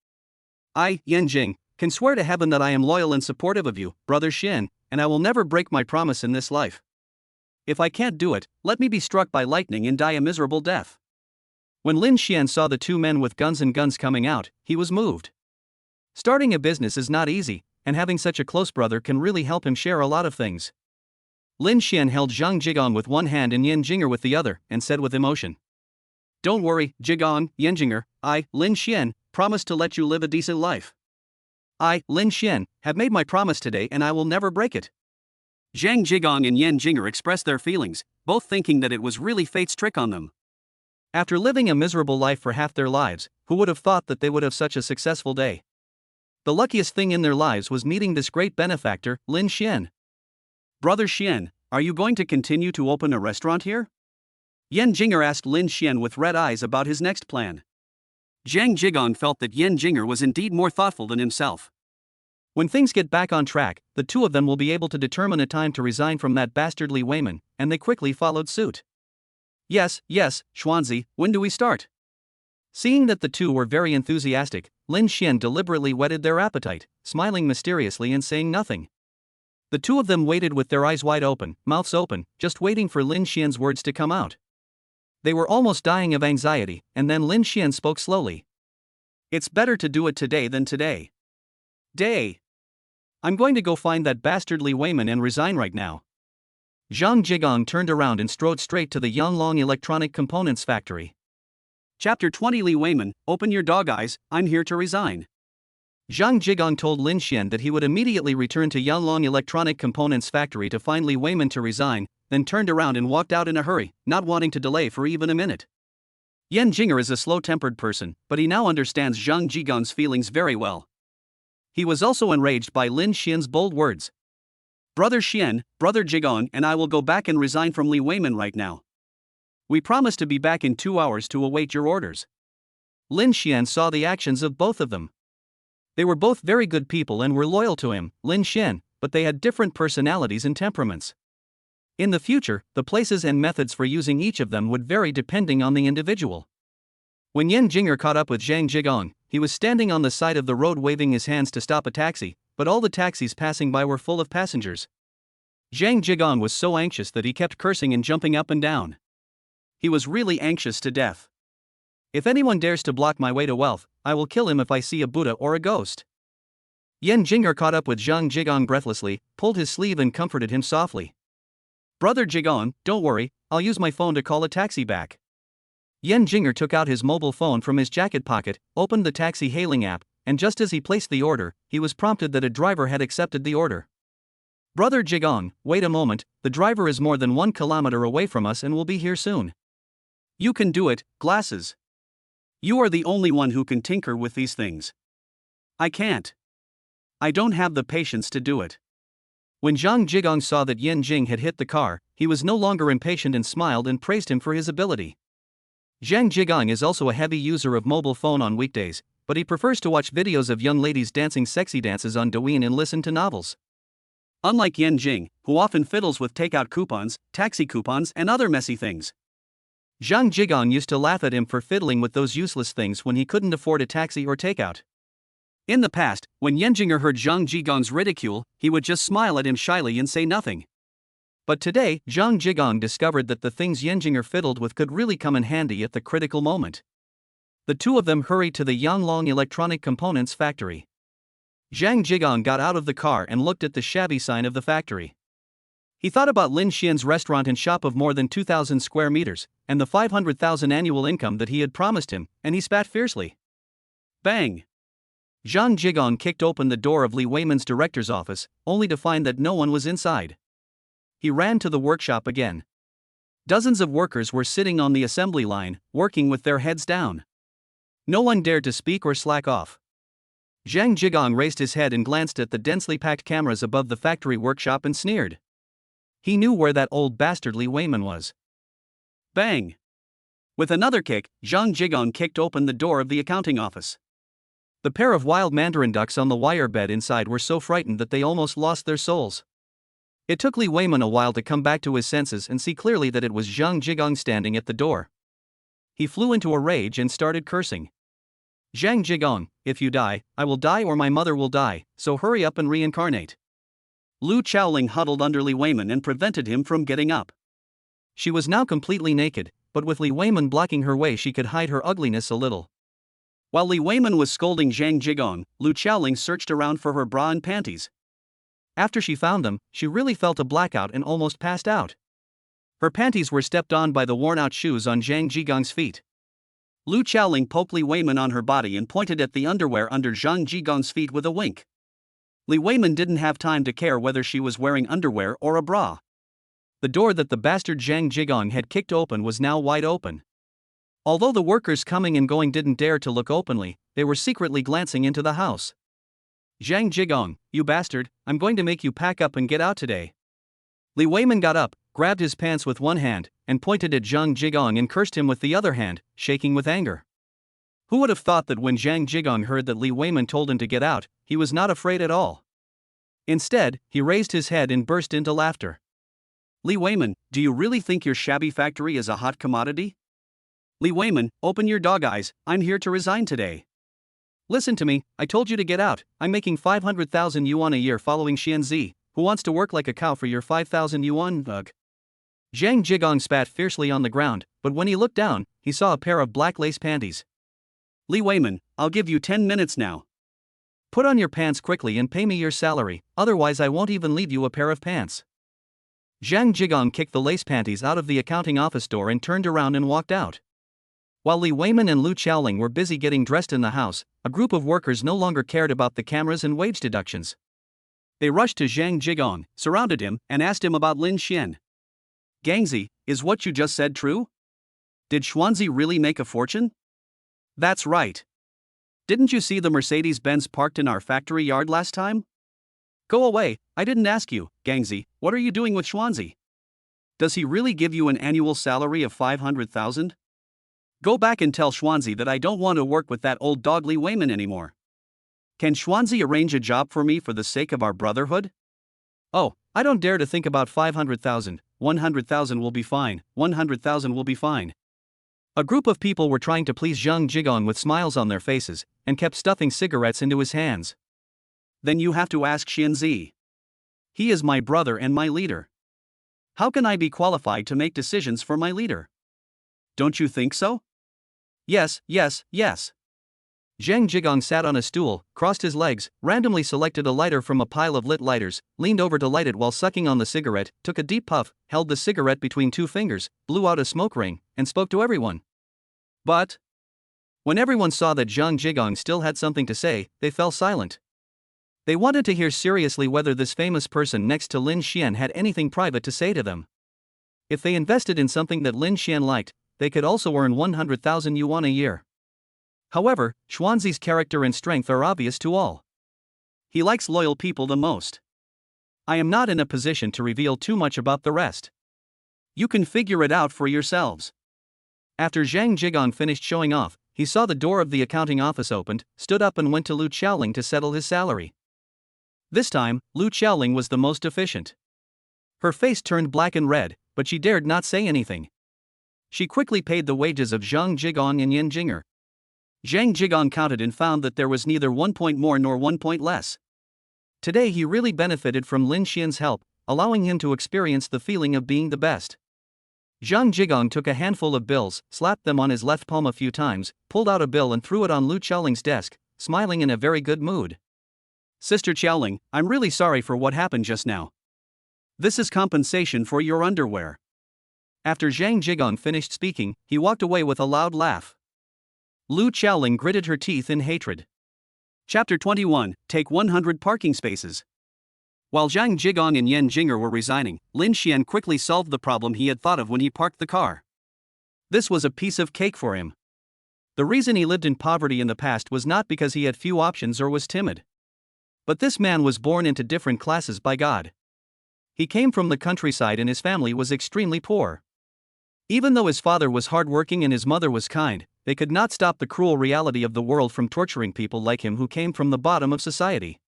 I, Yan Jing, can swear to heaven that I am loyal and supportive of you, Brother Xian, and I will never break my promise in this life. If I can't do it, let me be struck by lightning and die a miserable death. When Lin Xian saw the two men with guns coming out, he was moved. Starting a business is not easy, and having such a close brother can really help him share a lot of things. Lin Xian held Zhang Jigong with one hand and Yan Jinger with the other, and said with emotion, "Don't worry, Jigong, Yan Jinger, I, Lin Xian, promise to let you live a decent life. I, Lin Xian, have made my promise today and I will never break it." Zhang Jigong and Yan Jinger expressed their feelings, both thinking that it was really fate's trick on them. After living a miserable life for half their lives, who would have thought that they would have such a successful day? The luckiest thing in their lives was meeting this great benefactor, Lin Xian. Brother Xian, are you going to continue to open a restaurant here? Yan Jinger asked Lin Xian with red eyes about his next plan. Zhang Jigong felt that Yan Jinger was indeed more thoughtful than himself. When things get back on track, the two of them will be able to determine a time to resign from that bastardly Weiman, and they quickly followed suit. Yes, Xuanzi, when do we start? Seeing that the two were very enthusiastic, Lin Xian deliberately whetted their appetite, smiling mysteriously and saying nothing. The two of them waited with their eyes wide open, mouths open, just waiting for Lin Xian's words to come out. They were almost dying of anxiety, and then Lin Xian spoke slowly. It's better to do it today than today. I'm going to go find that bastardly Weiman and resign right now. Zhang Jigong turned around and strode straight to the Yanglong Electronic Components factory. Chapter 20 Li Weiman, open your dog eyes, I'm here to resign. Zhang Jigong told Lin Xian that he would immediately return to Yanglong Electronic Components factory to find Li Weiman to resign, then turned around and walked out in a hurry, not wanting to delay for even a minute. Yan Jinger is a slow-tempered person, but he now understands Zhang Jigong's feelings very well. He was also enraged by Lin Xian's bold words. Brother Xian, Brother Jigong and I will go back and resign from Li Weiman right now. We promise to be back in 2 hours to await your orders. Lin Xian saw the actions of both of them. They were both very good people and were loyal to him, Lin Xian, but they had different personalities and temperaments. In the future, the places and methods for using each of them would vary depending on the individual. When Yan Jinger caught up with Zhang Jigong, he was standing on the side of the road waving his hands to stop a taxi, but all the taxis passing by were full of passengers. Zhang Jigong was so anxious that he kept cursing and jumping up and down. He was really anxious to death. If anyone dares to block my way to wealth, I will kill him if I see a Buddha or a ghost. Yan Jinger caught up with Zhang Jigong breathlessly, pulled his sleeve and comforted him softly. Brother Jigong, don't worry, I'll use my phone to call a taxi back. Yan Jinger took out his mobile phone from his jacket pocket, opened the taxi hailing app, and just as he placed the order, he was prompted that a driver had accepted the order. "Brother Jigong, wait a moment, the driver is more than 1 kilometer away from us and will be here soon." "You can do it, Glasses. You are the only one who can tinker with these things. I can't. I don't have the patience to do it." When Zhang Jigong saw that Yan Jing had hit the car, he was no longer impatient and smiled and praised him for his ability. Zhang Jigong is also a heavy user of mobile phone on weekdays, but he prefers to watch videos of young ladies dancing sexy dances on Douyin and listen to novels. Unlike Yan Jing, who often fiddles with takeout coupons, taxi coupons, and other messy things. Zhang Jigong used to laugh at him for fiddling with those useless things when he couldn't afford a taxi or takeout. In the past, when Yanjinger heard Zhang Jigong's ridicule, he would just smile at him shyly and say nothing. But today, Zhang Jigong discovered that the things Yanjinger fiddled with could really come in handy at the critical moment. The two of them hurried to the Yanglong Electronic Components factory. Zhang Jigong got out of the car and looked at the shabby sign of the factory. He thought about Lin Xian's restaurant and shop of more than 2,000 square meters, and the 500,000 annual income that he had promised him, and he spat fiercely. Bang! Zhang Jigong kicked open the door of Li Weiman's director's office, only to find that no one was inside. He ran to the workshop again. Dozens of workers were sitting on the assembly line, working with their heads down. No one dared to speak or slack off. Zhang Jigong raised his head and glanced at the densely packed cameras above the factory workshop and sneered. He knew where that old bastard Li Weiman was. Bang! With another kick, Zhang Jigong kicked open the door of the accounting office. The pair of wild mandarin ducks on the wire bed inside were so frightened that they almost lost their souls. It took Li Weiman a while to come back to his senses and see clearly that it was Zhang Jigong standing at the door. He flew into a rage and started cursing. "Zhang Jigong, if you die, I will die or my mother will die, so hurry up and reincarnate." Lu Chaoling huddled under Li Weiman and prevented him from getting up. She was now completely naked, but with Li Weiman blocking her way she could hide her ugliness a little. While Li Weiman was scolding Zhang Jigong, Lu Chaoling searched around for her bra and panties. After she found them, she really felt a blackout and almost passed out. Her panties were stepped on by the worn-out shoes on Zhang Jigong's feet. Lu Chaoling poked Li Weiman on her body and pointed at the underwear under Zhang Jigong's feet with a wink. Li Weiman didn't have time to care whether she was wearing underwear or a bra. The door that the bastard Zhang Jigong had kicked open was now wide open. Although the workers coming and going didn't dare to look openly, they were secretly glancing into the house. "Zhang Jigong, you bastard, I'm going to make you pack up and get out today." Li Weiman got up, grabbed his pants with one hand, and pointed at Zhang Jigong and cursed him with the other hand, shaking with anger. Who would have thought that when Zhang Jigong heard that Li Weiman told him to get out, he was not afraid at all. Instead, he raised his head and burst into laughter. "Li Weiman, do you really think your shabby factory is a hot commodity? Li Weiman, open your dog eyes, I'm here to resign today." "Listen to me, I told you to get out, I'm making 500,000 yuan a year following Xianzi, who wants to work like a cow for your 5,000 yuan, ugh." Zhang Jigong spat fiercely on the ground, but when he looked down, he saw a pair of black lace panties. "Li Weiman, I'll give you 10 minutes now. Put on your pants quickly and pay me your salary, otherwise I won't even leave you a pair of pants." Zhang Jigong kicked the lace panties out of the accounting office door and turned around and walked out. While Li Weiman and Lu Chaoling were busy getting dressed in the house, a group of workers no longer cared about the cameras and wage deductions. They rushed to Zhang Jigong, surrounded him, and asked him about Lin Xian. "Gangzi, is what you just said true? Did Xuanzi really make a fortune?" "That's right. Didn't you see the Mercedes-Benz parked in our factory yard last time?" "Go away, I didn't ask you, Gangzi, what are you doing with Xuanzi? Does he really give you an annual salary of 500,000? Go back and tell Xuanzi that I don't want to work with that old dog Li Weiman anymore. Can Xuanzi arrange a job for me for the sake of our brotherhood?" "Oh, I don't dare to think about 500,000, 100,000 will be fine, 100,000 will be fine." A group of people were trying to please Zhang Jigong with smiles on their faces, and kept stuffing cigarettes into his hands. "Then you have to ask Xianzi. He is my brother and my leader. How can I be qualified to make decisions for my leader? Don't you think so?" "Yes, yes, yes." Zhang Jigong sat on a stool, crossed his legs, randomly selected a lighter from a pile of lit lighters, leaned over to light it while sucking on the cigarette, took a deep puff, held the cigarette between two fingers, blew out a smoke ring, and spoke to everyone. But when everyone saw that Zhang Jigong still had something to say, they fell silent. They wanted to hear seriously whether this famous person next to Lin Xian had anything private to say to them. If they invested in something that Lin Xian liked, they could also earn 100,000 yuan a year. However, Xuanzi's character and strength are obvious to all. He likes loyal people the most. I am not in a position to reveal too much about the rest. You can figure it out for yourselves. After Zhang Jigong finished showing off, he saw the door of the accounting office opened, stood up and went to Lu Qiaoling to settle his salary. This time, Lu Qiaoling was the most efficient. Her face turned black and red, but she dared not say anything. She quickly paid the wages of Zhang Jigong and Yin Jinger. Zhang Jigong counted and found that there was neither 1 point more nor 1 point less. Today he really benefited from Lin Xian's help, allowing him to experience the feeling of being the best. Zhang Jigong took a handful of bills, slapped them on his left palm a few times, pulled out a bill and threw it on Lu Qiaoling's desk, smiling in a very good mood. Sister Qiaoling, I'm really sorry for what happened just now. This is compensation for your underwear. After Zhang Jigong finished speaking, he walked away with a loud laugh. Lu Qiaoling gritted her teeth in hatred. Chapter 21, Take 100 Parking Spaces. While Zhang Jigong and Yen Jinger were resigning, Lin Xian quickly solved the problem he had thought of when he parked the car. This was a piece of cake for him. The reason he lived in poverty in the past was not because he had few options or was timid. But this man was born into different classes by God. He came from the countryside and his family was extremely poor. Even though his father was hardworking and his mother was kind, they could not stop the cruel reality of the world from torturing people like him who came from the bottom of society.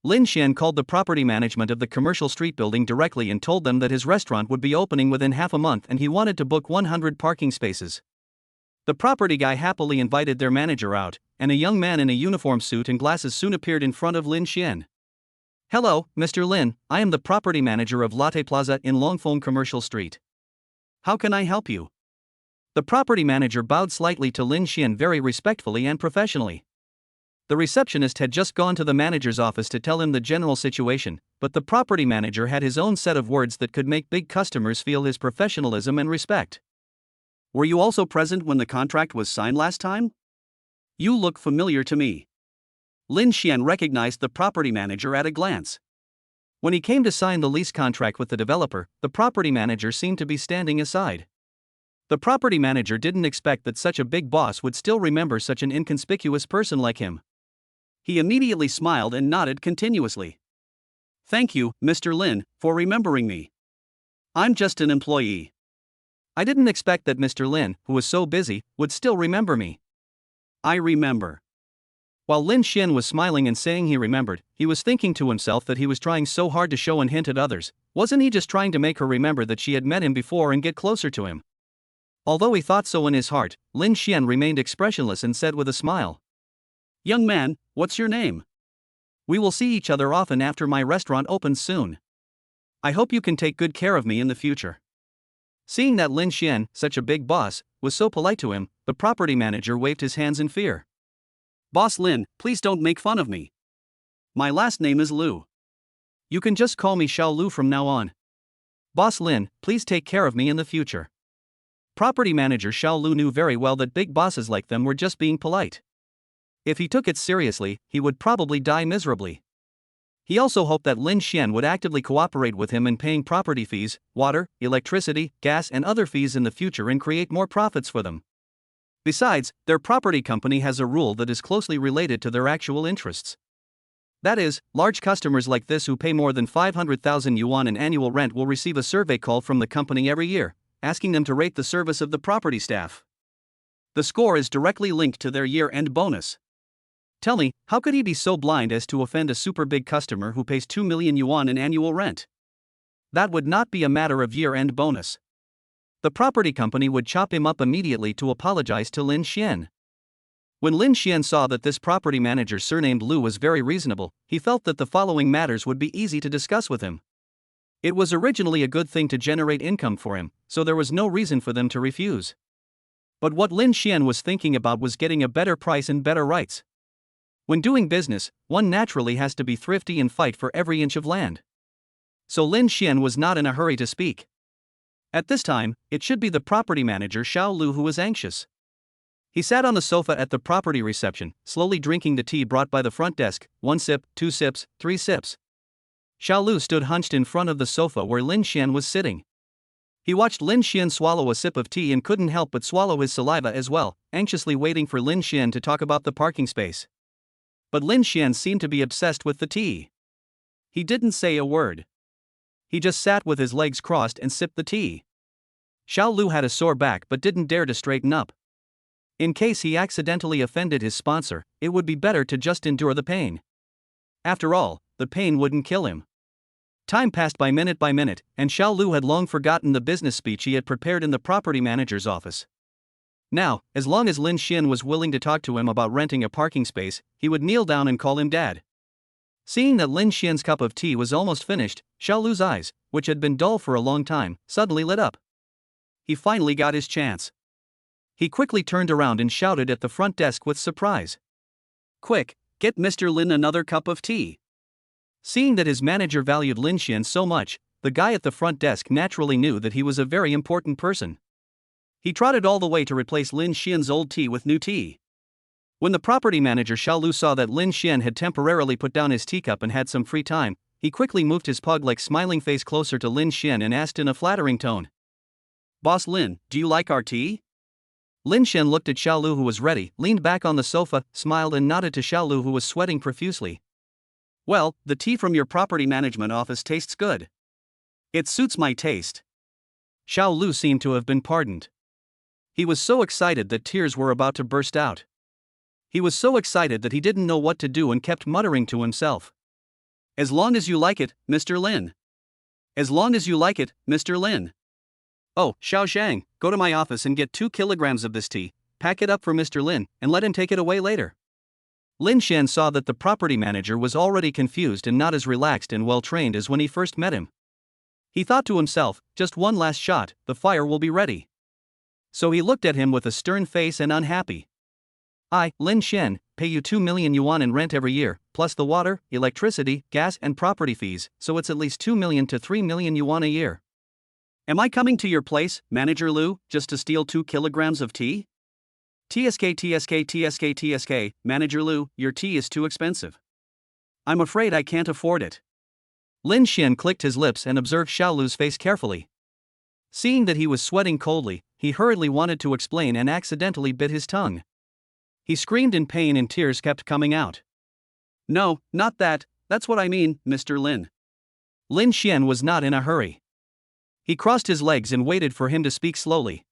Lin Xian called the property management of the commercial street building directly and told them that his restaurant would be opening within half a month and he wanted to book 100 parking spaces. The property guy happily invited their manager out, and a young man in a uniform suit and glasses soon appeared in front of Lin Xian. Hello, Mr. Lin, I am the property manager of Latte Plaza in Longfeng Commercial Street. How can I help you? The property manager bowed slightly to Lin Xian very respectfully and professionally. The receptionist had just gone to the manager's office to tell him the general situation, but the property manager had his own set of words that could make big customers feel his professionalism and respect. Were you also present when the contract was signed last time? You look familiar to me. Lin Xian recognized the property manager at a glance. When he came to sign the lease contract with the developer, the property manager seemed to be standing aside. The property manager didn't expect that such a big boss would still remember such an inconspicuous person like him. He immediately smiled and nodded continuously. Thank you, Mr. Lin, for remembering me. I'm just an employee. I didn't expect that Mr. Lin, who was so busy, would still remember me. I remember. While Lin Xian was smiling and saying he remembered, he was thinking to himself that he was trying so hard to show and hint at others. Wasn't he just trying to make her remember that she had met him before and get closer to him? Although he thought so in his heart, Lin Xian remained expressionless and said with a smile, Young man, what's your name? We will see each other often after my restaurant opens soon. I hope you can take good care of me in the future. Seeing that Lin Xian, such a big boss, was so polite to him, the property manager waved his hands in fear. Boss Lin, please don't make fun of me. My last name is Lu. You can just call me Xiao Lu from now on. Boss Lin, please take care of me in the future. Property manager Xiao Lu knew very well that big bosses like them were just being polite. If he took it seriously, he would probably die miserably. He also hoped that Lin Xian would actively cooperate with him in paying property fees, water, electricity, gas and other fees in the future and create more profits for them. Besides, their property company has a rule that is closely related to their actual interests. That is, large customers like this who pay more than 500,000 yuan in annual rent will receive a survey call from the company every year, asking them to rate the service of the property staff. The score is directly linked to their year-end bonus. Tell me, how could he be so blind as to offend a super big customer who pays 2 million yuan in annual rent? That would not be a matter of year-end bonus. The property company would chop him up immediately to apologize to Lin Xian. When Lin Xian saw that this property manager surnamed Lu was very reasonable, he felt that the following matters would be easy to discuss with him. It was originally a good thing to generate income for him, so there was no reason for them to refuse. But what Lin Xian was thinking about was getting a better price and better rights. When doing business, one naturally has to be thrifty and fight for every inch of land. So Lin Xian was not in a hurry to speak. At this time, it should be the property manager Xiao Lu who was anxious. He sat on the sofa at the property reception, slowly drinking the tea brought by the front desk, 1 sip, 2 sips, 3 sips. Xiao Lu stood hunched in front of the sofa where Lin Xian was sitting. He watched Lin Xian swallow a sip of tea and couldn't help but swallow his saliva as well, anxiously waiting for Lin Xian to talk about the parking space. But Lin Xian seemed to be obsessed with the tea. He didn't say a word. He just sat with his legs crossed and sipped the tea. Xiao Lu had a sore back but didn't dare to straighten up. In case he accidentally offended his sponsor, it would be better to just endure the pain. After all, the pain wouldn't kill him. Time passed by minute, and Xiao Lu had long forgotten the business speech he had prepared in the property manager's office. Now, as long as Lin Xian was willing to talk to him about renting a parking space, he would kneel down and call him dad. Seeing that Lin Xian's cup of tea was almost finished, Xiao Lu's eyes, which had been dull for a long time, suddenly lit up. He finally got his chance. He quickly turned around and shouted at the front desk with surprise. "Quick, get Mr. Lin another cup of tea." Seeing that his manager valued Lin Xian so much, the guy at the front desk naturally knew that he was a very important person. He trotted all the way to replace Lin Xian's old tea with new tea. When the property manager Xiao Lu saw that Lin Xian had temporarily put down his teacup and had some free time, he quickly moved his pug-like smiling face closer to Lin Xian and asked in a flattering tone, "Boss Lin, do you like our tea?" Lin Xian looked at Xiao Lu, who was ready, leaned back on the sofa, smiled and nodded to Xiao Lu, who was sweating profusely. "Well, the tea from your property management office tastes good. It suits my taste." Xiao Lu seemed to have been pardoned. He was so excited that tears were about to burst out. He was so excited that he didn't know what to do and kept muttering to himself. "As long as you like it, Mr. Lin. As long as you like it, Mr. Lin. Oh, Xiao Zhang, go to my office and get 2 kilograms of this tea, pack it up for Mr. Lin, and let him take it away later." Lin Xian saw that the property manager was already confused and not as relaxed and well-trained as when he first met him. He thought to himself, just one last shot, the fire will be ready. So he looked at him with a stern face and unhappy. "I, Lin Xian, pay you 2 million yuan in rent every year, plus the water, electricity, gas and property fees, so it's at least 2 million to 3 million yuan a year. Am I coming to your place, Manager Lu, just to steal 2 kilograms of tea? TSK, Manager Lu, your tea is too expensive. I'm afraid I can't afford it." Lin Xian clicked his lips and observed Xiao Lu's face carefully. Seeing that he was sweating coldly, he hurriedly wanted to explain and accidentally bit his tongue. He screamed in pain and tears kept coming out. "No, not that, that's what I mean, Mr. Lin." Lin Xian was not in a hurry. He crossed his legs and waited for him to speak slowly.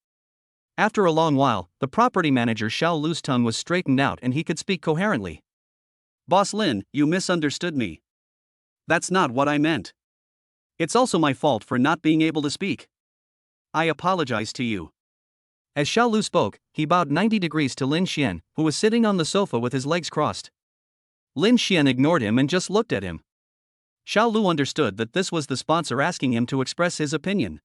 After a long while, the property manager Xiao Lu's tongue was straightened out and he could speak coherently. "Boss Lin, you misunderstood me. That's not what I meant. It's also my fault for not being able to speak. I apologize to you." As Xiao Lu spoke, he bowed 90 degrees to Lin Xian, who was sitting on the sofa with his legs crossed. Lin Xian ignored him and just looked at him. Xiao Lu understood that this was the sponsor asking him to express his opinion.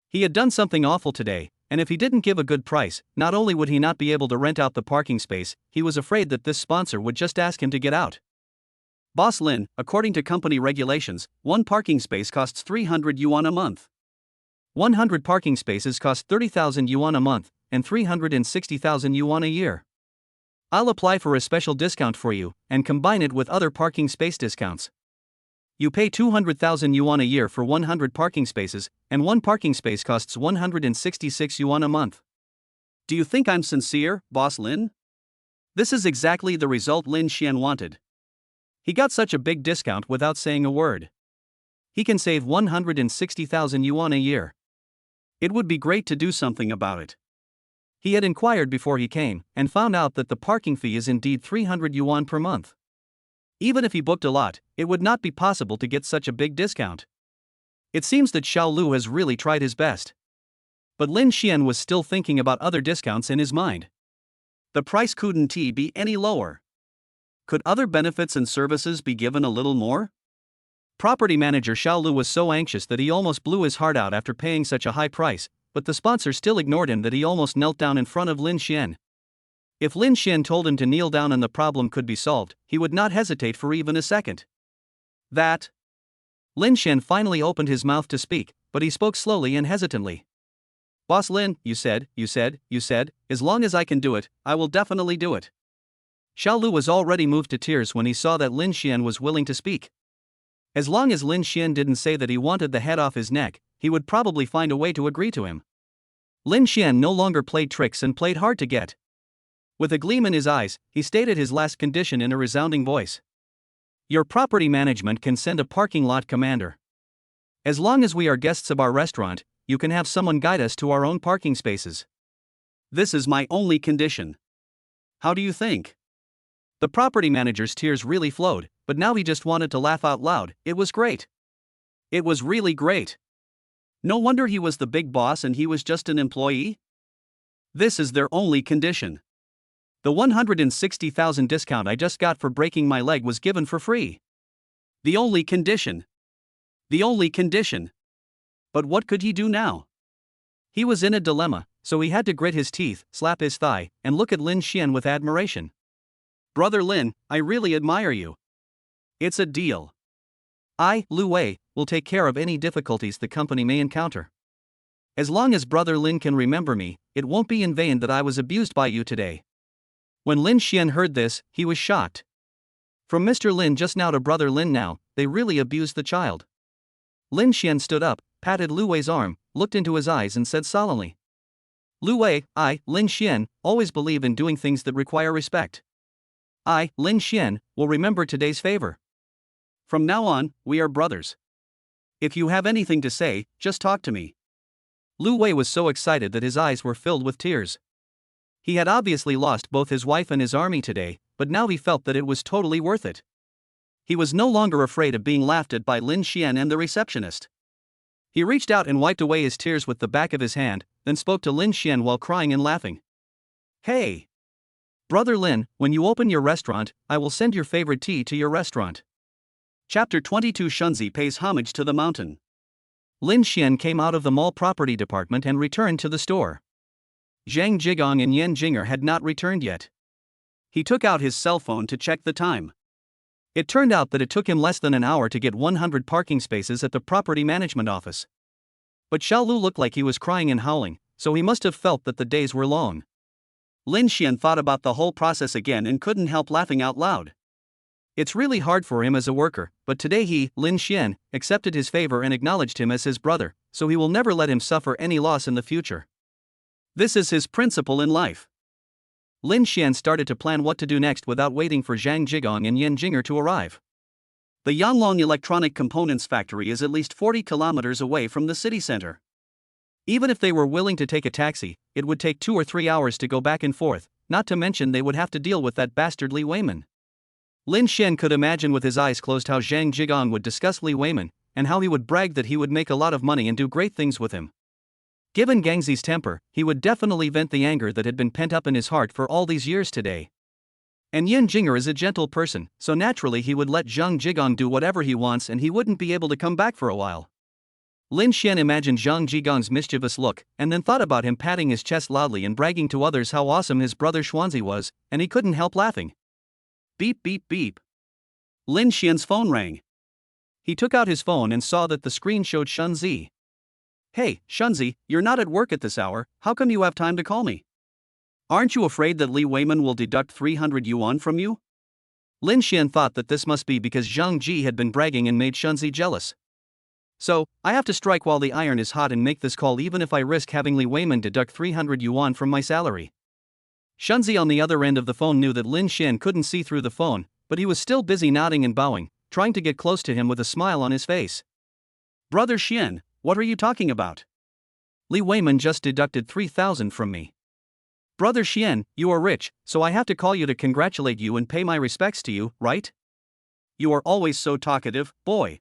He had done something awful today, and if he didn't give a good price, not only would he not be able to rent out the parking space, he was afraid that this sponsor would just ask him to get out. "Boss Lin, according to company regulations, 1 parking space costs 300 yuan a month. 100 parking spaces cost 30,000 yuan a month, and 360,000 yuan a year. I'll apply for a special discount for you, and combine it with other parking space discounts. You pay 200,000 yuan a year for 100 parking spaces, and 1 parking space costs 166 yuan a month. Do you think I'm sincere, Boss Lin?" This is exactly the result Lin Xian wanted. He got such a big discount without saying a word. He can save 160,000 yuan a year. It would be great to do something about it. He had inquired before he came, and found out that the parking fee is indeed 300 yuan per month. Even if he booked a lot, it would not be possible to get such a big discount. It seems that Xiao Lu has really tried his best. But Lin Xian was still thinking about other discounts in his mind. The price couldn't be any lower. Could other benefits and services be given a little more? Property manager Xiao Lu was so anxious that he almost blew his heart out after paying such a high price, but the sponsor still ignored him that he almost knelt down in front of Lin Xian. If Lin Xian told him to kneel down and the problem could be solved, he would not hesitate for even a second. That. Lin Xian finally opened his mouth to speak, but he spoke slowly and hesitantly. Boss Lin, you said, as long as I can do it, I will definitely do it. Xiao Lu was already moved to tears when he saw that Lin Xian was willing to speak. As long as Lin Xian didn't say that he wanted the head off his neck, he would probably find a way to agree to him. Lin Xian no longer played tricks and played hard to get. With a gleam in his eyes, he stated his last condition in a resounding voice. Your property management can send a parking lot commander. As long as we are guests of our restaurant, you can have someone guide us to our own parking spaces. This is my only condition. How do you think? The property manager's tears really flowed, but now he just wanted to laugh out loud. It was great. It was really great. No wonder he was the big boss and he was just an employee. This is their only condition. The 160,000 discount I just got for breaking my leg was given for free. The only condition. The only condition. But what could he do now? He was in a dilemma, so he had to grit his teeth, slap his thigh, and look at Lin Xian with admiration. Brother Lin, I really admire you. It's a deal. I, Lu Wei, will take care of any difficulties the company may encounter. As long as Brother Lin can remember me, it won't be in vain that I was abused by you today. When Lin Xian heard this, he was shocked. From Mr. Lin just now to Brother Lin now, they really abused the child. Lin Xian stood up, patted Lu Wei's arm, looked into his eyes and said solemnly. Lu Wei, I, Lin Xian, always believe in doing things that require respect. I, Lin Xian, will remember today's favor. From now on, we are brothers. If you have anything to say, just talk to me. Lu Wei was so excited that his eyes were filled with tears. He had obviously lost both his wife and his army today, but now he felt that it was totally worth it. He was no longer afraid of being laughed at by Lin Xian and the receptionist. He reached out and wiped away his tears with the back of his hand, then spoke to Lin Xian while crying and laughing. Hey! Brother Lin, when you open your restaurant, I will send your favorite tea to your restaurant. Chapter 22 Shunzi pays homage to the mountain. Lin Xian came out of the mall property department and returned to the store. Zhang Jigong and Yan Jinger had not returned yet. He took out his cell phone to check the time. It turned out that it took him less than an hour to get 100 parking spaces at the property management office. But Xiao Lu looked like he was crying and howling, so he must have felt that the days were long. Lin Xian thought about the whole process again and couldn't help laughing out loud. It's really hard for him as a worker, but today he, Lin Xian, accepted his favor and acknowledged him as his brother, so he will never let him suffer any loss in the future. This is his principle in life. Lin Xian started to plan what to do next without waiting for Zhang Jigong and Yan Jinger to arrive. The Yanglong Electronic Components factory is at least 40 kilometers away from the city center. Even if they were willing to take a taxi, it would take 2 or 3 hours to go back and forth, not to mention they would have to deal with that bastard Li Weiman. Lin Xian could imagine with his eyes closed how Zhang Jigong would discuss Li Weiman, and how he would brag that he would make a lot of money and do great things with him. Given Gangzi's temper, he would definitely vent the anger that had been pent up in his heart for all these years today. And Yan Jinger is a gentle person, so naturally he would let Zhang Jigong do whatever he wants and he wouldn't be able to come back for a while. Lin Xian imagined Zhang Jigong's mischievous look, and then thought about him patting his chest loudly and bragging to others how awesome his brother Xuanzi was, and he couldn't help laughing. Beep beep beep. Lin Xian's phone rang. He took out his phone and saw that the screen showed Shunzi. Hey, Shunzi, you're not at work at this hour, how come you have time to call me? Aren't you afraid that Li Weiman will deduct 300 yuan from you? Lin Xian thought that this must be because Zhang Ji had been bragging and made Shunzi jealous. So, I have to strike while the iron is hot and make this call even if I risk having Li Weiman deduct 300 yuan from my salary. Shunzi on the other end of the phone knew that Lin Xian couldn't see through the phone, but he was still busy nodding and bowing, trying to get close to him with a smile on his face. Brother Xian, what are you talking about? Li Weiman just deducted 3,000 from me. Brother Xian, you are rich, so I have to call you to congratulate you and pay my respects to you, right? You are always so talkative, boy.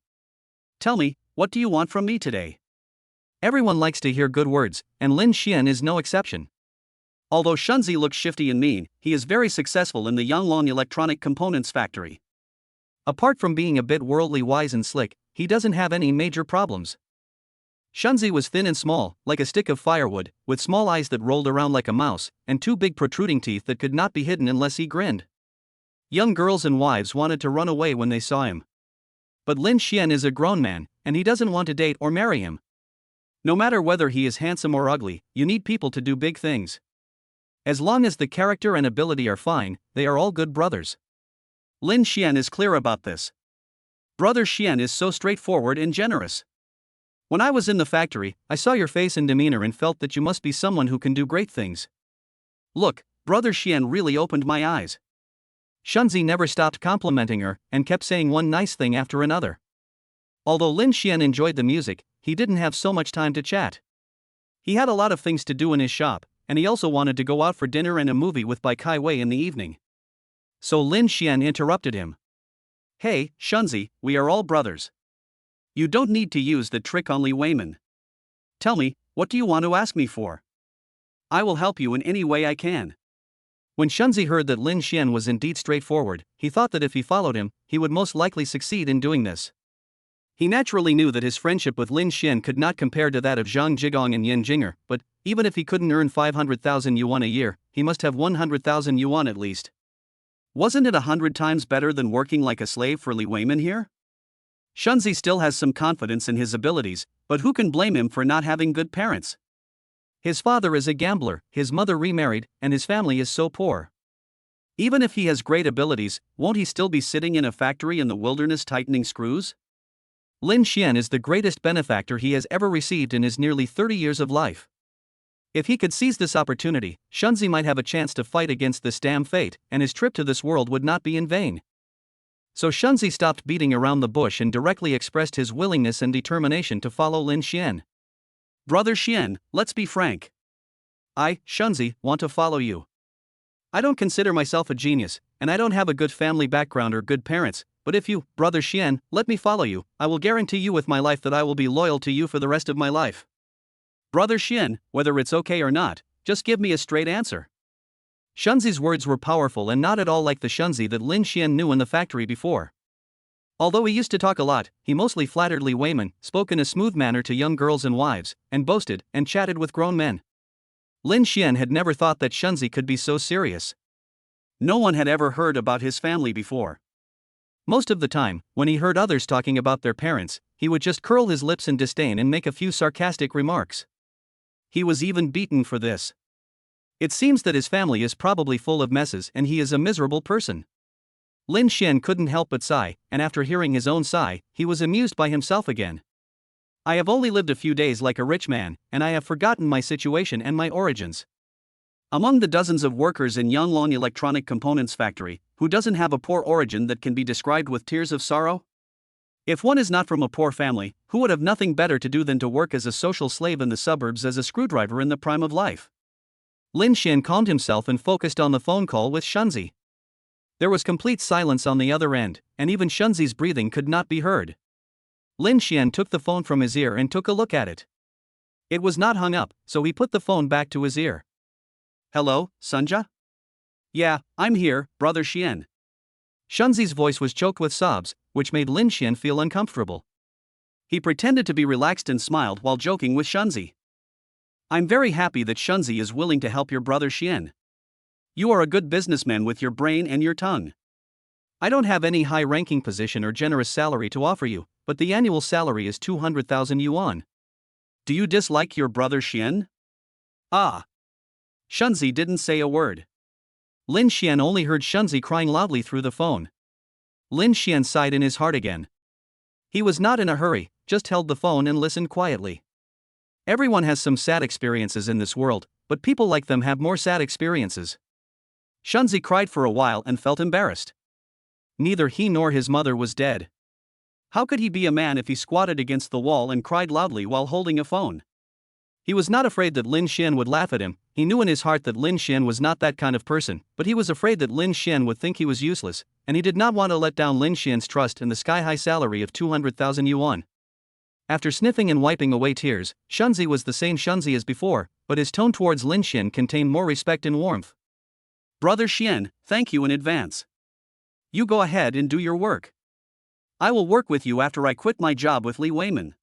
Tell me, what do you want from me today? Everyone likes to hear good words, and Lin Xian is no exception. Although Shunzi looks shifty and mean, he is very successful in the Yanglong Electronic Components factory. Apart from being a bit worldly wise and slick, he doesn't have any major problems. Shunzi was thin and small, like a stick of firewood, with small eyes that rolled around like a mouse, and 2 big protruding teeth that could not be hidden unless he grinned. Young girls and wives wanted to run away when they saw him. But Lin Xian is a grown man, and he doesn't want to date or marry him. No matter whether he is handsome or ugly, you need people to do big things. As long as the character and ability are fine, they are all good brothers. Lin Xian is clear about this. Brother Xian is so straightforward and generous. When I was in the factory, I saw your face and demeanor and felt that you must be someone who can do great things. Look, Brother Xian really opened my eyes. Shunzi never stopped complimenting her, and kept saying one nice thing after another. Although Lin Xian enjoyed the music, he didn't have so much time to chat. He had a lot of things to do in his shop, and he also wanted to go out for dinner and a movie with Bai Kai Wei in the evening. So Lin Xian interrupted him. Hey, Shunzi, we are all brothers. You don't need to use the trick on Li Weiman. Tell me, what do you want to ask me for? I will help you in any way I can. When Shunzi heard that Lin Xian was indeed straightforward, he thought that if he followed him, he would most likely succeed in doing this. He naturally knew that his friendship with Lin Xian could not compare to that of Zhang Jigong and Yin Jinger, but even if he couldn't earn 500,000 yuan a year, he must have 100,000 yuan at least. Wasn't it 100 times better than working like a slave for Li Weiman here? Shunzi still has some confidence in his abilities, but who can blame him for not having good parents? His father is a gambler, his mother remarried, and his family is so poor. Even if he has great abilities, won't he still be sitting in a factory in the wilderness tightening screws? Lin Xian is the greatest benefactor he has ever received in his nearly 30 years of life. If he could seize this opportunity, Shunzi might have a chance to fight against this damn fate, and his trip to this world would not be in vain. So Shunzi stopped beating around the bush and directly expressed his willingness and determination to follow Lin Xian. Brother Xian, let's be frank. I, Shunzi, want to follow you. I don't consider myself a genius, and I don't have a good family background or good parents, but if you, Brother Xian, let me follow you, I will guarantee you with my life that I will be loyal to you for the rest of my life. Brother Xian, whether it's okay or not, just give me a straight answer. Shunzi's words were powerful and not at all like the Shunzi that Lin Xian knew in the factory before. Although he used to talk a lot, he mostly flattered Li Weiman, spoke in a smooth manner to young girls and wives, and boasted and chatted with grown men. Lin Xian had never thought that Shunzi could be so serious. No one had ever heard about his family before. Most of the time, when he heard others talking about their parents, he would just curl his lips in disdain and make a few sarcastic remarks. He was even beaten for this. It seems that his family is probably full of messes and he is a miserable person. Lin Xian couldn't help but sigh, and after hearing his own sigh, he was amused by himself again. I have only lived a few days like a rich man, and I have forgotten my situation and my origins. Among the dozens of workers in Yonglong Electronic Components Factory, who doesn't have a poor origin that can be described with tears of sorrow? If one is not from a poor family, who would have nothing better to do than to work as a social slave in the suburbs as a screwdriver in the prime of life? Lin Xian calmed himself and focused on the phone call with Shunzi. There was complete silence on the other end, and even Shunzi's breathing could not be heard. Lin Xian took the phone from his ear and took a look at it. It was not hung up, so he put the phone back to his ear. Hello, Sunja? Yeah, I'm here, Brother Xian. Shunzi's voice was choked with sobs, which made Lin Xian feel uncomfortable. He pretended to be relaxed and smiled while joking with Shunzi. I'm very happy that Shunzi is willing to help your brother Xian. You are a good businessman with your brain and your tongue. I don't have any high-ranking position or generous salary to offer you, but the annual salary is 200,000 yuan. Do you dislike your brother Xian? Ah. Shunzi didn't say a word. Lin Xian only heard Shunzi crying loudly through the phone. Lin Xian sighed in his heart again. He was not in a hurry, just held the phone and listened quietly. Everyone has some sad experiences in this world, but people like them have more sad experiences. Shunzi cried for a while and felt embarrassed. Neither he nor his mother was dead. How could he be a man if he squatted against the wall and cried loudly while holding a phone? He was not afraid that Lin Xian would laugh at him. He knew in his heart that Lin Xian was not that kind of person, but he was afraid that Lin Xian would think he was useless, and he did not want to let down Lin Xian's trust in the sky-high salary of 200,000 yuan. After sniffing and wiping away tears, Shunzi was the same Shunzi as before, but his tone towards Lin Xian contained more respect and warmth. Brother Xian, thank you in advance. You go ahead and do your work. I will work with you after I quit my job with Li Weiman.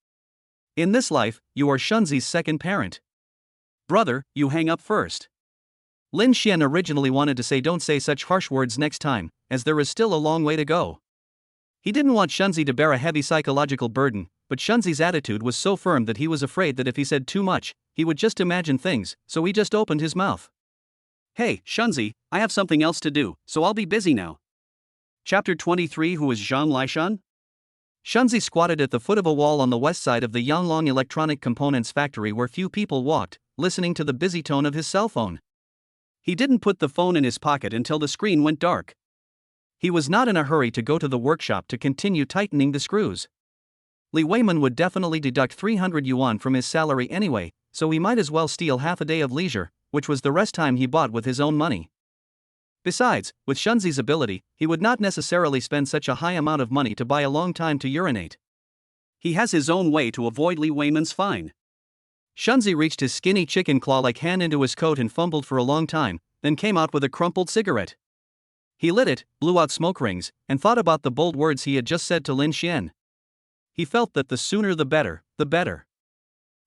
In this life, you are Shunzi's second parent. Brother, you hang up first. Lin Xian originally wanted to say don't say such harsh words next time, as there is still a long way to go. He didn't want Shunzi to bear a heavy psychological burden, but Shunzi's attitude was so firm that he was afraid that if he said too much, he would just imagine things, so he just opened his mouth. Hey, Shunzi, I have something else to do, so I'll be busy now. Chapter 23. Who is Zhang Laishan? Shunzi squatted at the foot of a wall on the west side of the Yanglong Electronic Components factory where few people walked, listening to the busy tone of his cell phone. He didn't put the phone in his pocket until the screen went dark. He was not in a hurry to go to the workshop to continue tightening the screws. Li Weiman would definitely deduct 300 yuan from his salary anyway, so he might as well steal half a day of leisure, which was the rest time he bought with his own money. Besides, with Shunzi's ability, he would not necessarily spend such a high amount of money to buy a long time to urinate. He has his own way to avoid Li Weiman's fine. Shunzi reached his skinny chicken claw-like hand into his coat and fumbled for a long time, then came out with a crumpled cigarette. He lit it, blew out smoke rings, and thought about the bold words he had just said to Lin Xian. He felt that the sooner the better, the better.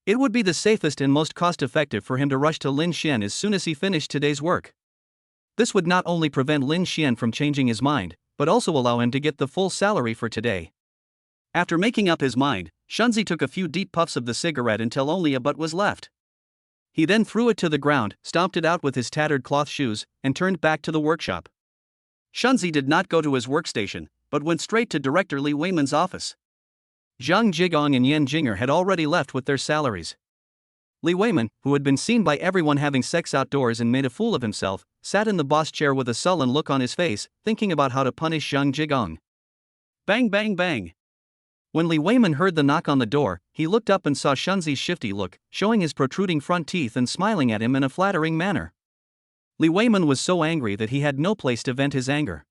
It would be the safest and most cost-effective for him to rush to Lin Xian as soon as he finished today's work. This would not only prevent Lin Xian from changing his mind, but also allow him to get the full salary for today. After making up his mind, Shunzi took a few deep puffs of the cigarette until only a butt was left. He then threw it to the ground, stomped it out with his tattered cloth shoes, and turned back to the workshop. Shunzi did not go to his workstation, but went straight to Director Li Weiman's office. Zhang Jigong and Yan Jinger had already left with their salaries. Li Weiman, who had been seen by everyone having sex outdoors and made a fool of himself, sat in the boss chair with a sullen look on his face, thinking about how to punish Zhang Jigong. Bang bang bang. When Li Weiman heard the knock on the door, he looked up and saw Shunzi's shifty look, showing his protruding front teeth and smiling at him in a flattering manner. Li Weiman was so angry that he had no place to vent his anger.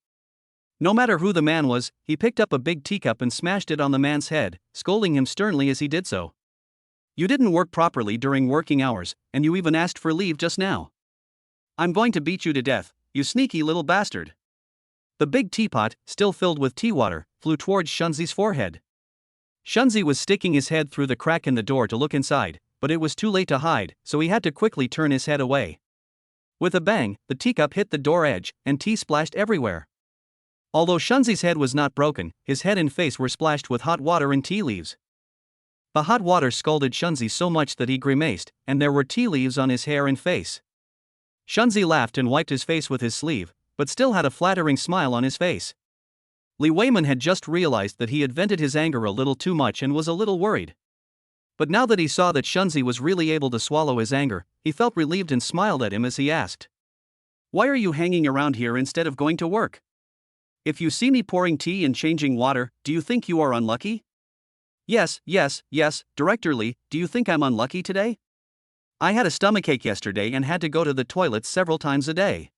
No matter who the man was, he picked up a big teacup and smashed it on the man's head, scolding him sternly as he did so. You didn't work properly during working hours, and you even asked for leave just now. I'm going to beat you to death, you sneaky little bastard. The big teapot, still filled with tea water, flew towards Shunzi's forehead. Shunzi was sticking his head through the crack in the door to look inside, but it was too late to hide, so he had to quickly turn his head away. With a bang, the teacup hit the door edge, and tea splashed everywhere. Although Shunzi's head was not broken, his head and face were splashed with hot water and tea leaves. The hot water scalded Shunzi so much that he grimaced, and there were tea leaves on his hair and face. Shunzi laughed and wiped his face with his sleeve, but still had a flattering smile on his face. Li Weiman had just realized that he had vented his anger a little too much and was a little worried. But now that he saw that Shunzi was really able to swallow his anger, he felt relieved and smiled at him as he asked, "Why are you hanging around here instead of going to work? If you see me pouring tea and changing water, do you think you are unlucky?" Yes, Director Li, do you think I'm unlucky today? I had a stomachache yesterday and had to go to the toilet several times a day.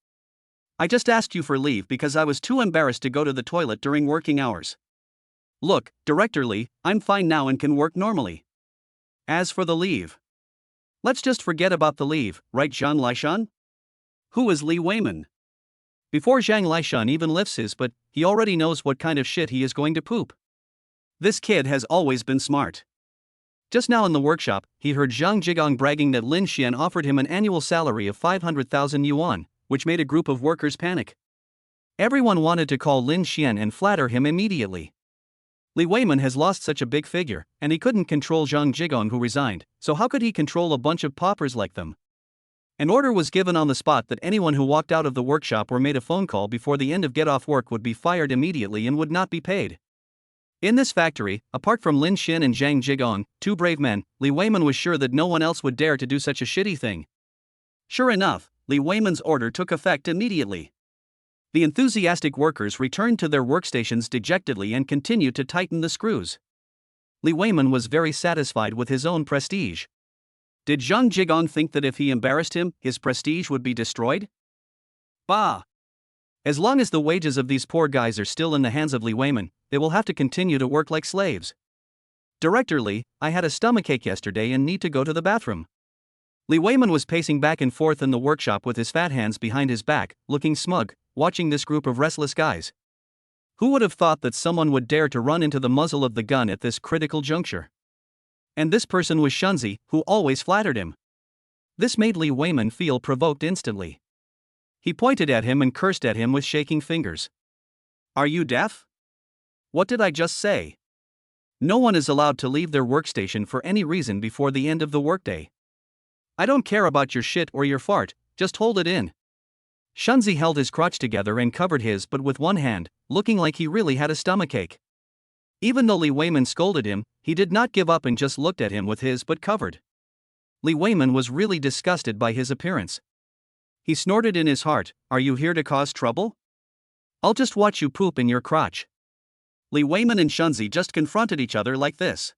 I just asked you for leave because I was too embarrassed to go to the toilet during working hours. Look, Director Li, I'm fine now and can work normally. As for the leave, let's just forget about the leave, right, Zhang Laishan? Who is Li Weiman? Before Zhang Laishan even lifts his butt, he already knows what kind of shit he is going to poop. This kid has always been smart. Just now in the workshop, he heard Zhang Jigong bragging that Lin Xian offered him an annual salary of 500,000 yuan, which made a group of workers panic. Everyone wanted to call Lin Xian and flatter him immediately. Li Weiman has lost such a big figure, and he couldn't control Zhang Jigong who resigned, so how could he control a bunch of paupers like them? An order was given on the spot that anyone who walked out of the workshop or made a phone call before the end of get-off work would be fired immediately and would not be paid. In this factory, apart from Lin Xian and Zhang Jigong, two brave men, Li Weiman was sure that no one else would dare to do such a shitty thing. Sure enough, Li Weiman's order took effect immediately. The enthusiastic workers returned to their workstations dejectedly and continued to tighten the screws. Li Weiman was very satisfied with his own prestige. Did Zhang Jigong think that if he embarrassed him, his prestige would be destroyed? Bah! As long as the wages of these poor guys are still in the hands of Li Weiman, they will have to continue to work like slaves. Director Li, I had a stomachache yesterday and need to go to the bathroom. Li Weiman was pacing back and forth in the workshop with his fat hands behind his back, looking smug, watching this group of restless guys. Who would have thought that someone would dare to run into the muzzle of the gun at this critical juncture? And this person was Shunzi, who always flattered him. This made Li Weiman feel provoked instantly. He pointed at him and cursed at him with shaking fingers. Are you deaf? What did I just say? No one is allowed to leave their workstation for any reason before the end of the workday. I don't care about your shit or your fart, just hold it in. Shunzi held his crotch together and covered his butt with one hand, looking like he really had a stomachache. Even though Li Weiman scolded him, he did not give up and just looked at him with his butt covered. Li Weiman was really disgusted by his appearance. He snorted in his heart, "Are you here to cause trouble? I'll just watch you poop in your crotch." Li Weiman and Shunzi just confronted each other like this.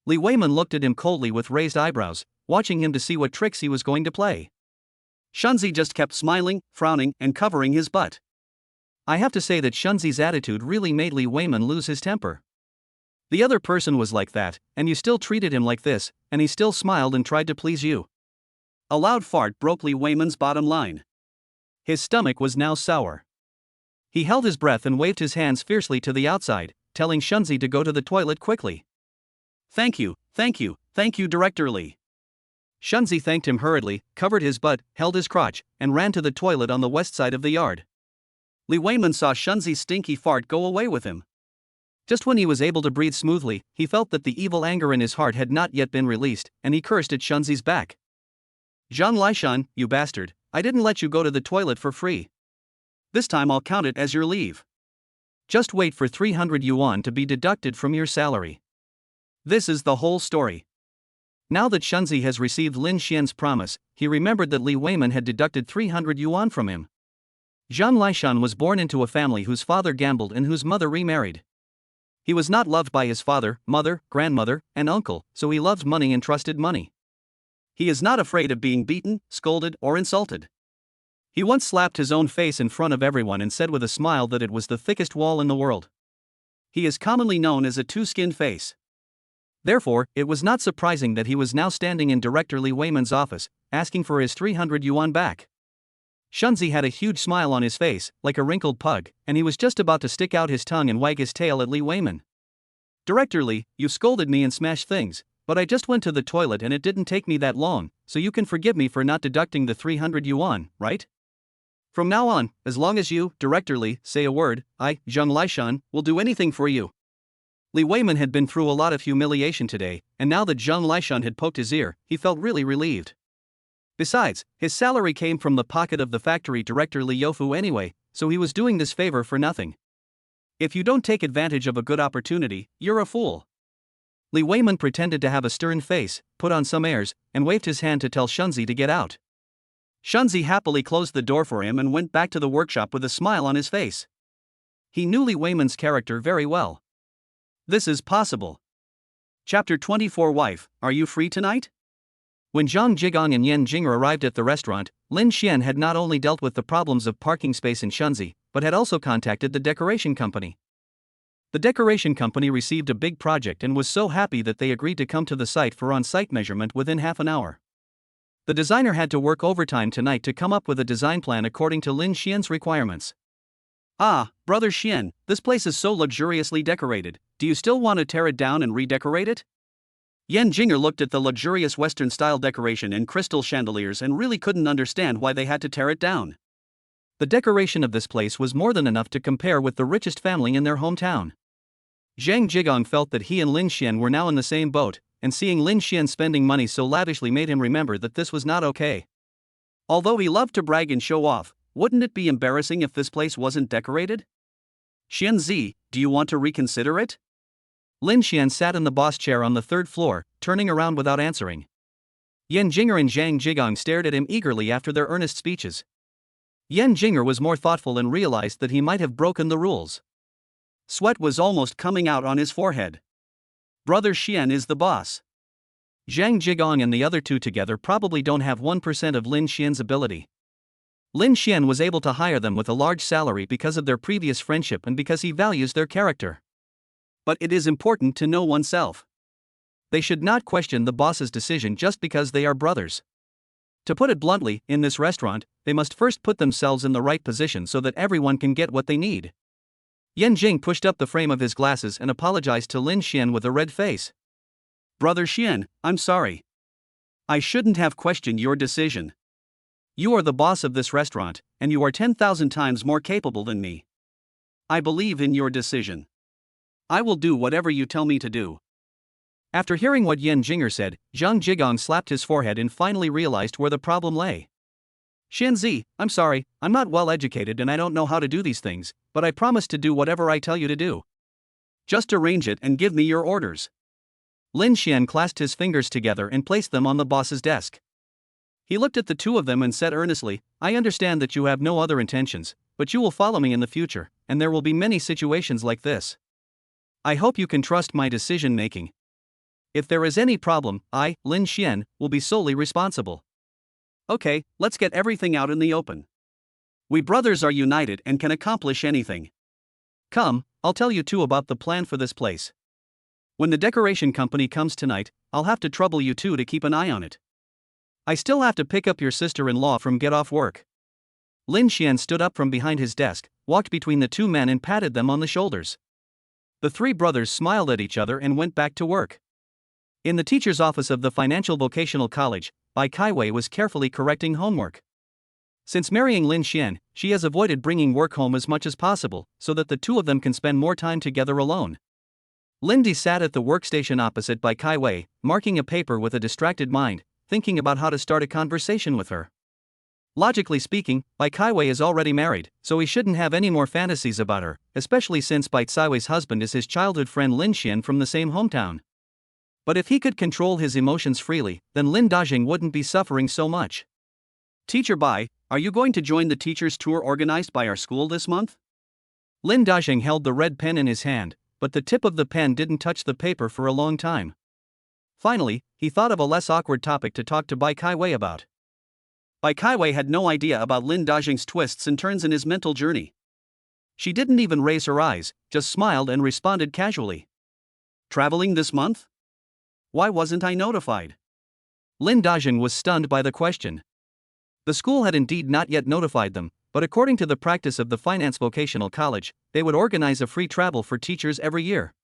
Li Weiman looked at him coldly with raised eyebrows, watching him to see what tricks he was going to play. Shunzi just kept smiling, frowning, and covering his butt. I have to say that Shunzi's attitude really made Li Weiman lose his temper. The other person was like that, and you still treated him like this, and he still smiled and tried to please you. A loud fart broke Li Weiman's bottom line. His stomach was now sour. He held his breath and waved his hands fiercely to the outside, telling Shunzi to go to the toilet quickly. Thank you, Director Li. Shunzi thanked him hurriedly, covered his butt, held his crotch, and ran to the toilet on the west side of the yard. Li Weiman saw Shunzi's stinky fart go away with him. Just when he was able to breathe smoothly, he felt that the evil anger in his heart had not yet been released, and he cursed at Shunzi's back. Zhang Laishan, you bastard, I didn't let you go to the toilet for free. This time I'll count it as your leave. Just wait for 300 yuan to be deducted from your salary. This is the whole story. Now that Shunzi has received Lin Xian's promise, he remembered that Li Weiman had deducted 300 yuan from him. Zhang Laishan was born into a family whose father gambled and whose mother remarried. He was not loved by his father, mother, grandmother, and uncle, so he loved money and trusted money. He is not afraid of being beaten, scolded, or insulted. He once slapped his own face in front of everyone and said with a smile that it was the thickest wall in the world. He is commonly known as a two-skinned face. Therefore, it was not surprising that he was now standing in Director Li Weiman's office, asking for his 300 yuan back. Shunzi had a huge smile on his face, like a wrinkled pug, and he was just about to stick out his tongue and wag his tail at Li Weiman. Director Li, you scolded me and smashed things, but I just went to the toilet and it didn't take me that long, so you can forgive me for not deducting the 300 yuan, right? From now on, as long as you, Director Li, say a word, I, Zhang Laishan, will do anything for you. Li Weiman had been through a lot of humiliation today, and now that Zhang Laishan had poked his ear, he felt really relieved. Besides, his salary came from the pocket of the factory director Li Youfu anyway, so he was doing this favor for nothing. If you don't take advantage of a good opportunity, you're a fool. Li Weiman pretended to have a stern face, put on some airs, and waved his hand to tell Shunzi to get out. Shunzi happily closed the door for him and went back to the workshop with a smile on his face. He knew Li Weiman's character very well. This is possible. Chapter 24 Wife, are you free tonight? When Zhang Jigong and Yan Jing'er arrived at the restaurant, Lin Xian had not only dealt with the problems of parking space in Shunzi, but had also contacted the decoration company. The decoration company received a big project and was so happy that they agreed to come to the site for on-site measurement within half an hour. The designer had to work overtime tonight to come up with a design plan according to Lin Xian's requirements. Ah, Brother Xian, this place is so luxuriously decorated, do you still want to tear it down and redecorate it? Yan Jing'er looked at the luxurious Western-style decoration and crystal chandeliers and really couldn't understand why they had to tear it down. The decoration of this place was more than enough to compare with the richest family in their hometown. Zhang Jigong felt that he and Lin Xian were now in the same boat, and seeing Lin Xian spending money so lavishly made him remember that this was not okay. Although he loved to brag and show off, wouldn't it be embarrassing if this place wasn't decorated? Xian Zi, do you want to reconsider it? Lin Xian sat in the boss chair on the third floor, turning around without answering. Yan Jing'er and Zhang Jigong stared at him eagerly after their earnest speeches. Yan Jing'er was more thoughtful and realized that he might have broken the rules. Sweat was almost coming out on his forehead. Brother Xian is the boss. Zhang Jigong and the other two together probably don't have 1% of Lin Xian's ability. Lin Xian was able to hire them with a large salary because of their previous friendship and because he values their character. But it is important to know oneself. They should not question the boss's decision just because they are brothers. To put it bluntly, in this restaurant, they must first put themselves in the right position so that everyone can get what they need. Yan Jing pushed up the frame of his glasses and apologized to Lin Xian with a red face. Brother Xian, I'm sorry. I shouldn't have questioned your decision. You are the boss of this restaurant, and you are 10,000 times more capable than me. I believe in your decision. I will do whatever you tell me to do. After hearing what Yan Jinger said, Zhang Jigong slapped his forehead and finally realized where the problem lay. Xianzi, I'm sorry, I'm not well educated and I don't know how to do these things, but I promise to do whatever I tell you to do. Just arrange it and give me your orders. Lin Xian clasped his fingers together and placed them on the boss's desk. He looked at the two of them and said earnestly, I understand that you have no other intentions, but you will follow me in the future, and there will be many situations like this. I hope you can trust my decision making. If there is any problem, I, Lin Xian, will be solely responsible. Okay, let's get everything out in the open. We brothers are united and can accomplish anything. Come, I'll tell you too about the plan for this place. When the decoration company comes tonight, I'll have to trouble you two to keep an eye on it. I still have to pick up your sister-in-law from get off work. Lin Xian stood up from behind his desk, walked between the two men and patted them on the shoulders. The three brothers smiled at each other and went back to work. In the teacher's office of the Financial Vocational College, Bai Kaiwei was carefully correcting homework. Since marrying Lin Xian, she has avoided bringing work home as much as possible, so that the two of them can spend more time together alone. Lindy sat at the workstation opposite Bai Kaiwei, marking a paper with a distracted mind, thinking about how to start a conversation with her. Logically speaking, Bai Kaiwei is already married, so he shouldn't have any more fantasies about her, especially since Bai Kaiwei's husband is his childhood friend Lin Xian from the same hometown. But if he could control his emotions freely, then Lin Dajing wouldn't be suffering so much. Teacher Bai, are you going to join the teachers' tour organized by our school this month? Lin Dajing held the red pen in his hand, but the tip of the pen didn't touch the paper for a long time. Finally, he thought of a less awkward topic to talk to Bai Kaiwei about. Bai Kaiwei had no idea about Lin Dajing's twists and turns in his mental journey. She didn't even raise her eyes, just smiled and responded casually. Traveling this month? Why wasn't I notified? Lin Dajing was stunned by the question. The school had indeed not yet notified them, but according to the practice of the Finance Vocational College, they would organize a free travel for teachers every year.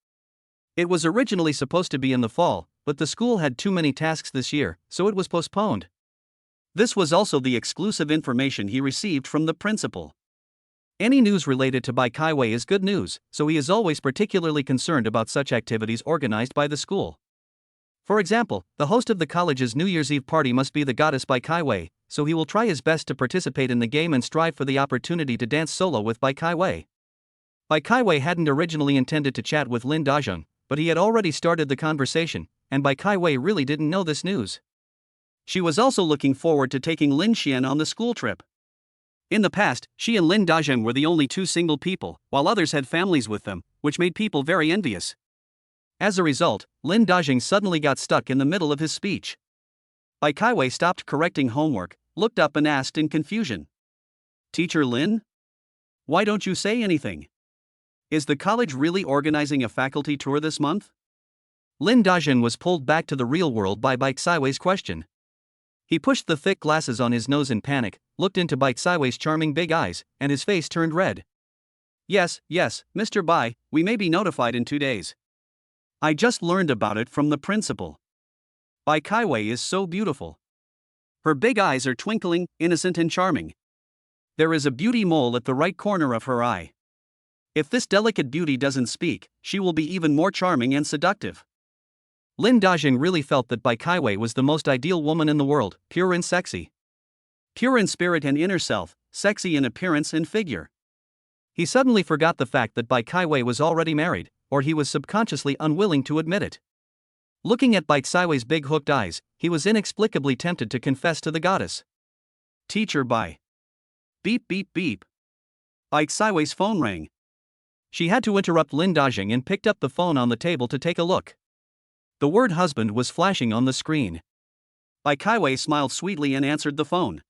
It was originally supposed to be in the fall, but the school had too many tasks this year, so it was postponed. This was also the exclusive information he received from the principal. Any news related to Bai Kaiwei is good news, so he is always particularly concerned about such activities organized by the school. For example, the host of the college's New Year's Eve party must be the goddess Bai Kaiwei, so he will try his best to participate in the game and strive for the opportunity to dance solo with Bai Kaiwei. Bai Kaiwei hadn't originally intended to chat with Lin Dajing, but he had already started the conversation, and Bai Kaiwei really didn't know this news. She was also looking forward to taking Lin Xian on the school trip. In the past, she and Lin Dajing were the only two single people, while others had families with them, which made people very envious. As a result, Lin Dajing suddenly got stuck in the middle of his speech. Bai Kaiwei stopped correcting homework, looked up and asked in confusion. Teacher Lin? Why don't you say anything? Is the college really organizing a faculty tour this month? Lin Dajing was pulled back to the real world by Bai Kaiwei's question. He pushed the thick glasses on his nose in panic, looked into Bai Kaiwei's charming big eyes, and his face turned red. Yes, Mr. Bai, we may be notified in 2 days. I just learned about it from the principal. Bai Kaiwei is so beautiful. Her big eyes are twinkling, innocent and charming. There is a beauty mole at the right corner of her eye. If this delicate beauty doesn't speak, she will be even more charming and seductive. Lin Dajing really felt that Bai Kaiwei was the most ideal woman in the world, pure and sexy. Pure in spirit and inner self, sexy in appearance and figure. He suddenly forgot the fact that Bai Kaiwei was already married, or he was subconsciously unwilling to admit it. Looking at Bai Kaiwei's big hooked eyes, he was inexplicably tempted to confess to the goddess. Teacher Bai. Beep beep beep. Bai Kaiwei's phone rang. She had to interrupt Lin Dajing and picked up the phone on the table to take a look. The word husband was flashing on the screen. Bai Kaiwei smiled sweetly and answered the phone.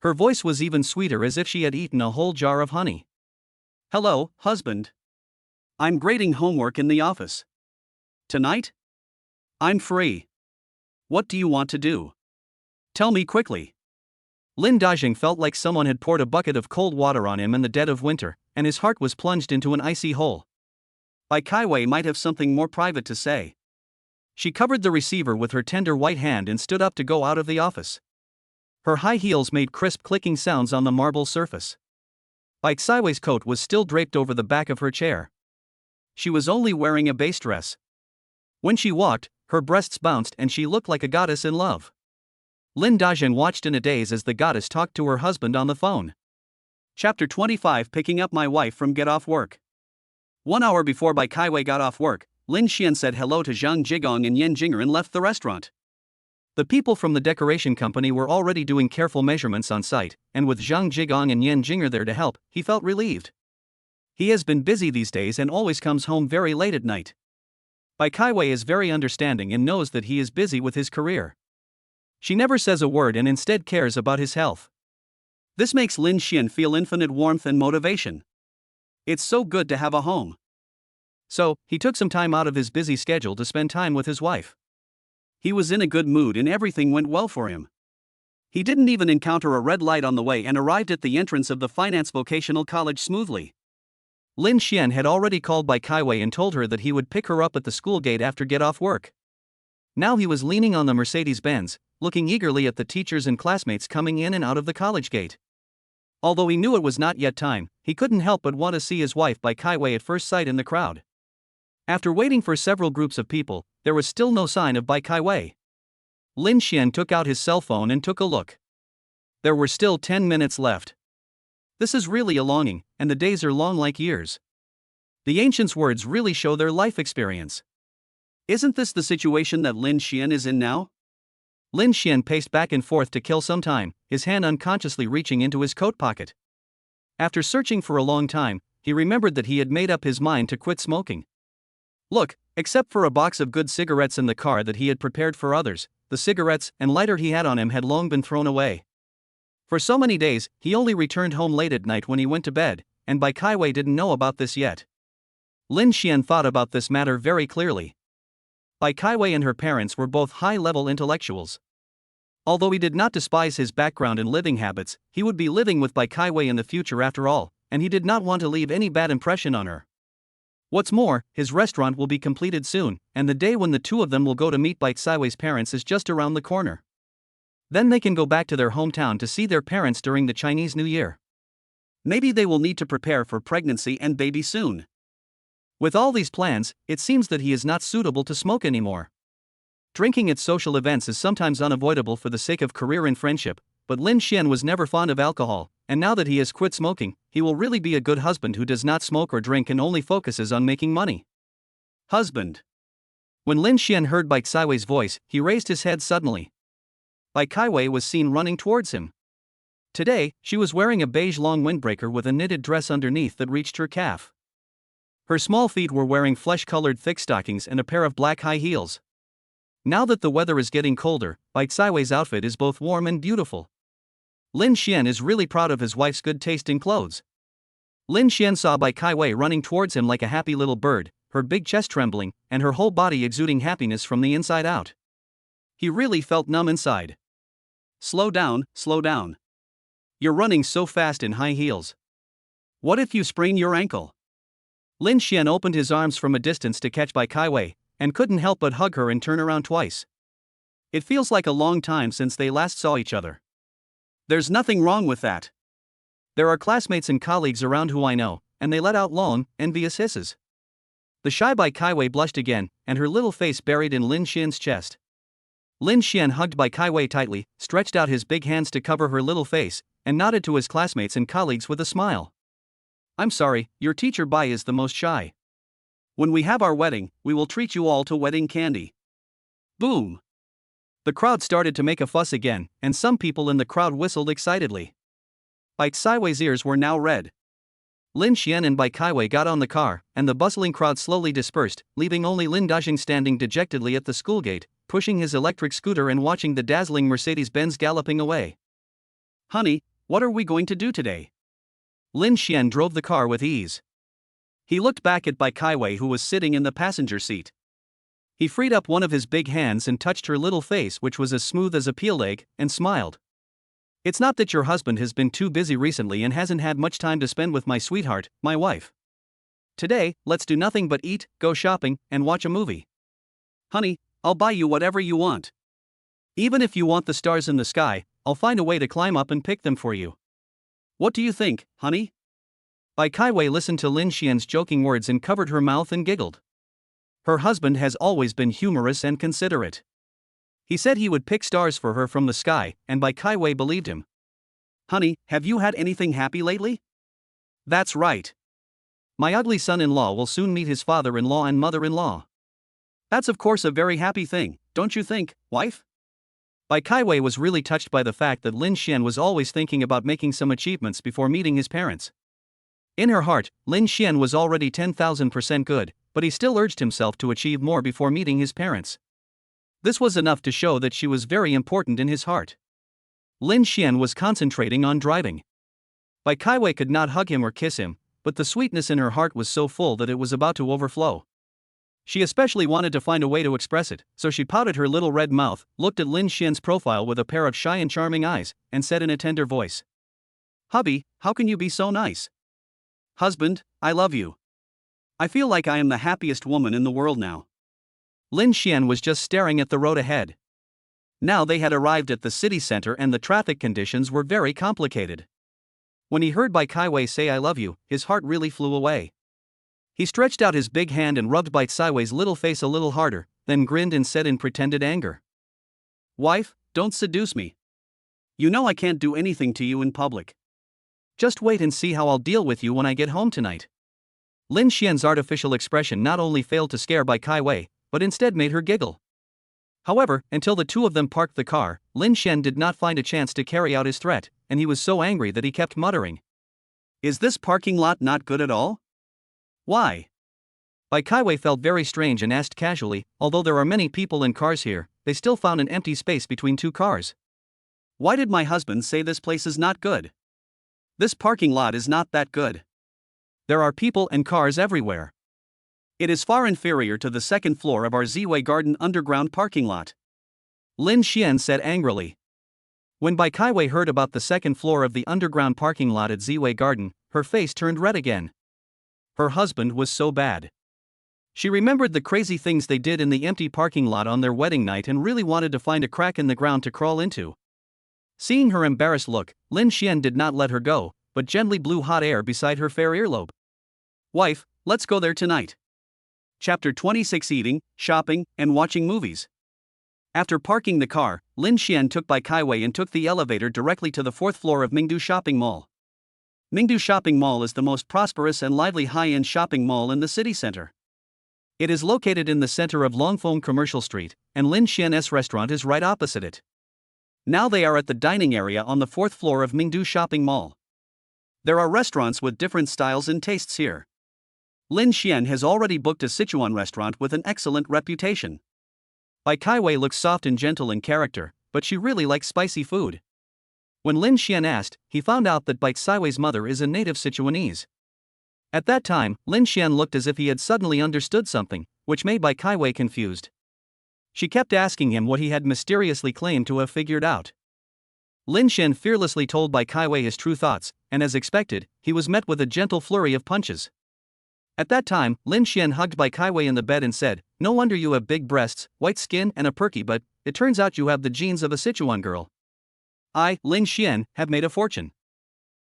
Her voice was even sweeter, as if she had eaten a whole jar of honey. Hello, husband. I'm grading homework in the office. Tonight? I'm free. What do you want to do? Tell me quickly. Lin Dajing felt like someone had poured a bucket of cold water on him in the dead of winter, and his heart was plunged into an icy hole. Bai Kaiwei might have something more private to say. She covered the receiver with her tender white hand and stood up to go out of the office. Her high heels made crisp clicking sounds on the marble surface. Bai Kaiwei's coat was still draped over the back of her chair. She was only wearing a base dress. When she walked, her breasts bounced and she looked like a goddess in love. Lin Dajun watched in a daze as the goddess talked to her husband on the phone. Chapter 25 Picking up my wife from get off work. 1 hour before Bai Kaiwei got off work, Lin Xian said hello to Zhang Jigong and Yan Jinger and left the restaurant. The people from the decoration company were already doing careful measurements on site, and with Zhang Jigong and Yan Jinger there to help, he felt relieved. He has been busy these days and always comes home very late at night. Bai Kaiwei is very understanding and knows that he is busy with his career. She never says a word and instead cares about his health. This makes Lin Xian feel infinite warmth and motivation. It's so good to have a home. So, he took some time out of his busy schedule to spend time with his wife. He was in a good mood and everything went well for him. He didn't even encounter a red light on the way and arrived at the entrance of the Finance Vocational College smoothly. Lin Xian had already called Bai Kaiwei and told her that he would pick her up at the school gate after get off work. Now he was leaning on the Mercedes-Benz, looking eagerly at the teachers and classmates coming in and out of the college gate. Although he knew it was not yet time, he couldn't help but want to see his wife Bai Kaiwei at first sight in the crowd. After waiting for several groups of people, there was still no sign of Bai Kaiwei. Lin Xian took out his cell phone and took a look. There were still 10 minutes left. This is really a longing, and the days are long like years. The ancients' words really show their life experience. Isn't this the situation that Lin Xian is in now? Lin Xian paced back and forth to kill some time, his hand unconsciously reaching into his coat pocket. After searching for a long time, he remembered that he had made up his mind to quit smoking. Look, except for a box of good cigarettes in the car that he had prepared for others, the cigarettes and lighter he had on him had long been thrown away. For so many days, he only returned home late at night when he went to bed, and Bai Kaiwei didn't know about this yet. Lin Xian thought about this matter very clearly. Bai Kaiwei and her parents were both high-level intellectuals. Although he did not despise his background and living habits, he would be living with Bai Kaiwei in the future after all, and he did not want to leave any bad impression on her. What's more, his restaurant will be completed soon, and the day when the two of them will go to meet Bai Kaiwei's parents is just around the corner. Then they can go back to their hometown to see their parents during the Chinese New Year. Maybe they will need to prepare for pregnancy and baby soon. With all these plans, it seems that he is not suitable to smoke anymore. Drinking at social events is sometimes unavoidable for the sake of career and friendship, but Lin Xian was never fond of alcohol, and now that he has quit smoking, he will really be a good husband who does not smoke or drink and only focuses on making money. Husband. When Lin Xian heard Bai Kaiwei's voice, he raised his head suddenly. Bai Kaiwei was seen running towards him. Today, she was wearing a beige long windbreaker with a knitted dress underneath that reached her calf. Her small feet were wearing flesh-colored thick stockings and a pair of black high heels. Now that the weather is getting colder, Bai Kaiwei's outfit is both warm and beautiful. Lin Xian is really proud of his wife's good taste in clothes. Lin Xian saw Bai Kaiwei running towards him like a happy little bird, her big chest trembling, and her whole body exuding happiness from the inside out. He really felt numb inside. Slow down, slow down. You're running so fast in high heels. What if you sprain your ankle? Lin Xian opened his arms from a distance to catch Bai Kaiwei, and couldn't help but hug her and turn around twice. It feels like a long time since they last saw each other. There's nothing wrong with that. There are classmates and colleagues around who I know, and they let out long, envious hisses. The shy Bai Kaiwei blushed again, and her little face buried in Lin Xian's chest. Lin Xian hugged Bai Kaiwei tightly, stretched out his big hands to cover her little face, and nodded to his classmates and colleagues with a smile. I'm sorry, your teacher Bai is the most shy. When we have our wedding, we will treat you all to wedding candy. Boom! The crowd started to make a fuss again, and some people in the crowd whistled excitedly. Bai Kaiwei's ears were now red. Lin Xian and Bai Kaiwei got on the car, and the bustling crowd slowly dispersed, leaving only Lin Dajing standing dejectedly at the school gate, pushing his electric scooter and watching the dazzling Mercedes-Benz galloping away. Honey, what are we going to do today? Lin Xian drove the car with ease. He looked back at Bai Kaiwei who was sitting in the passenger seat. He freed up one of his big hands and touched her little face, which was as smooth as a peel egg, and smiled. It's not that your husband has been too busy recently and hasn't had much time to spend with my sweetheart, my wife. Today, let's do nothing but eat, go shopping, and watch a movie. Honey, I'll buy you whatever you want. Even if you want the stars in the sky, I'll find a way to climb up and pick them for you. What do you think, honey? Bai Kaiwei listened to Lin Xian's joking words and covered her mouth and giggled. Her husband has always been humorous and considerate. He said he would pick stars for her from the sky, and Bai Kaiwei believed him. Honey, have you had anything happy lately? That's right. My ugly son-in-law will soon meet his father-in-law and mother-in-law. That's of course a very happy thing, don't you think, wife? Bai Kaiwei was really touched by the fact that Lin Xian was always thinking about making some achievements before meeting his parents. In her heart, Lin Xian was already 10,000% good, but he still urged himself to achieve more before meeting his parents. This was enough to show that she was very important in his heart. Lin Xian was concentrating on driving. Bai Kaiwei could not hug him or kiss him, but the sweetness in her heart was so full that it was about to overflow. She especially wanted to find a way to express it, so she pouted her little red mouth, looked at Lin Xian's profile with a pair of shy and charming eyes, and said in a tender voice, "Hubby, how can you be so nice? Husband, I love you. I feel like I am the happiest woman in the world now." Lin Xian was just staring at the road ahead. Now they had arrived at the city center and the traffic conditions were very complicated. When he heard Bai Kaiwei say "I love you," his heart really flew away. He stretched out his big hand and rubbed Bai Kaiwei's little face a little harder, then grinned and said in pretended anger, "Wife, don't seduce me. You know I can't do anything to you in public. Just wait and see how I'll deal with you when I get home tonight." Lin Xian's artificial expression not only failed to scare Bai Kaiwei, but instead made her giggle. However, until the two of them parked the car, Lin Xian did not find a chance to carry out his threat, and he was so angry that he kept muttering, "Is this parking lot not good at all? Why?" Bai Kaiwei felt very strange and asked casually, "Although there are many people and cars here, they still found an empty space between two cars. Why did my husband say this place is not good? This parking lot is not that good. There are people and cars everywhere. It is far inferior to the second floor of our Ziwei Garden underground parking lot," Lin Xian said angrily. When Bai Kaiwei heard about the second floor of the underground parking lot at Ziwei Garden, her face turned red again. Her husband was so bad. She remembered the crazy things they did in the empty parking lot on their wedding night and really wanted to find a crack in the ground to crawl into. Seeing her embarrassed look, Lin Xian did not let her go, but gently blew hot air beside her fair earlobe. "Wife, let's go there tonight." Chapter 26: Eating, Shopping, and Watching Movies. After parking the car, Lin Xian took Bai Kaiwei and took the elevator directly to the 4th floor of Mingdu Shopping Mall. Mingdu Shopping Mall is the most prosperous and lively high-end shopping mall in the city center. It is located in the center of Longfeng Commercial Street, and Lin Xian's restaurant is right opposite it. Now they are at the dining area on the 4th floor of Mingdu Shopping Mall. There are restaurants with different styles and tastes here. Lin Xian has already booked a Sichuan restaurant with an excellent reputation. Bai Kaiwei looks soft and gentle in character, but she really likes spicy food. When Lin Xian asked, he found out that Bai Kaiwei's mother is a native Sichuanese. At that time, Lin Xian looked as if he had suddenly understood something, which made Bai Kaiwei confused. She kept asking him what he had mysteriously claimed to have figured out. Lin Xian fearlessly told Bai Kaiwei his true thoughts, and as expected, he was met with a gentle flurry of punches. At that time, Lin Xian hugged Bai Kaiwei in the bed and said, "No wonder you have big breasts, white skin, and a perky butt. It turns out you have the genes of a Sichuan girl. I, Lin Xian, have made a fortune."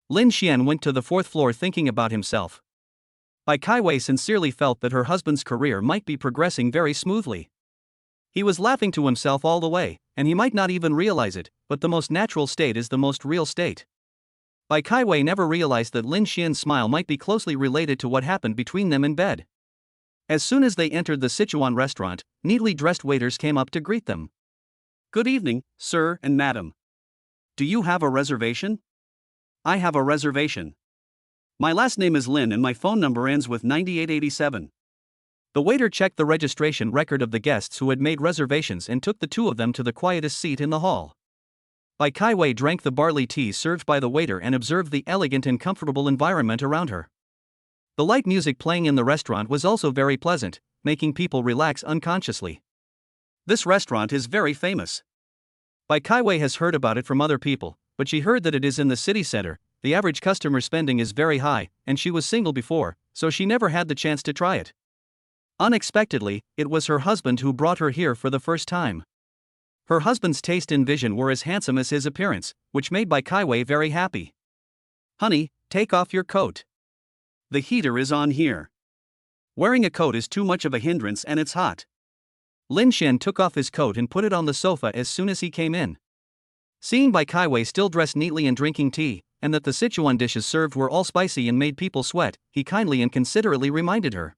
Lin Xian went to the 4th floor thinking about himself. Bai Kaiwei sincerely felt that her husband's career might be progressing very smoothly. He was laughing to himself all the way, and he might not even realize it, but the most natural state is the most real state. Bai Kaiwei never realized that Lin Xian's smile might be closely related to what happened between them in bed. As soon as they entered the Sichuan restaurant, neatly dressed waiters came up to greet them. "Good evening, sir and madam. Do you have a reservation?" "I have a reservation. My last name is Lin and my phone number ends with 9887. The waiter checked the registration record of the guests who had made reservations and took the two of them to the quietest seat in the hall. Bai Kaiwei drank the barley tea served by the waiter and observed the elegant and comfortable environment around her. The light music playing in the restaurant was also very pleasant, making people relax unconsciously. This restaurant is very famous. Bai Kaiwei has heard about it from other people, but she heard that it is in the city center. The average customer spending is very high, and she was single before, so she never had the chance to try it. Unexpectedly, it was her husband who brought her here for the first time. Her husband's taste and vision were as handsome as his appearance, which made Bai Kaiwei very happy. "Honey, take off your coat. The heater is on here. Wearing a coat is too much of a hindrance and it's hot. Lin Xian took off his coat and put it on the sofa as soon as he came in. Seeing Bai Kaiwei still dressed neatly and drinking tea, and that the Sichuan dishes served were all spicy and made people sweat, he kindly and considerately reminded her.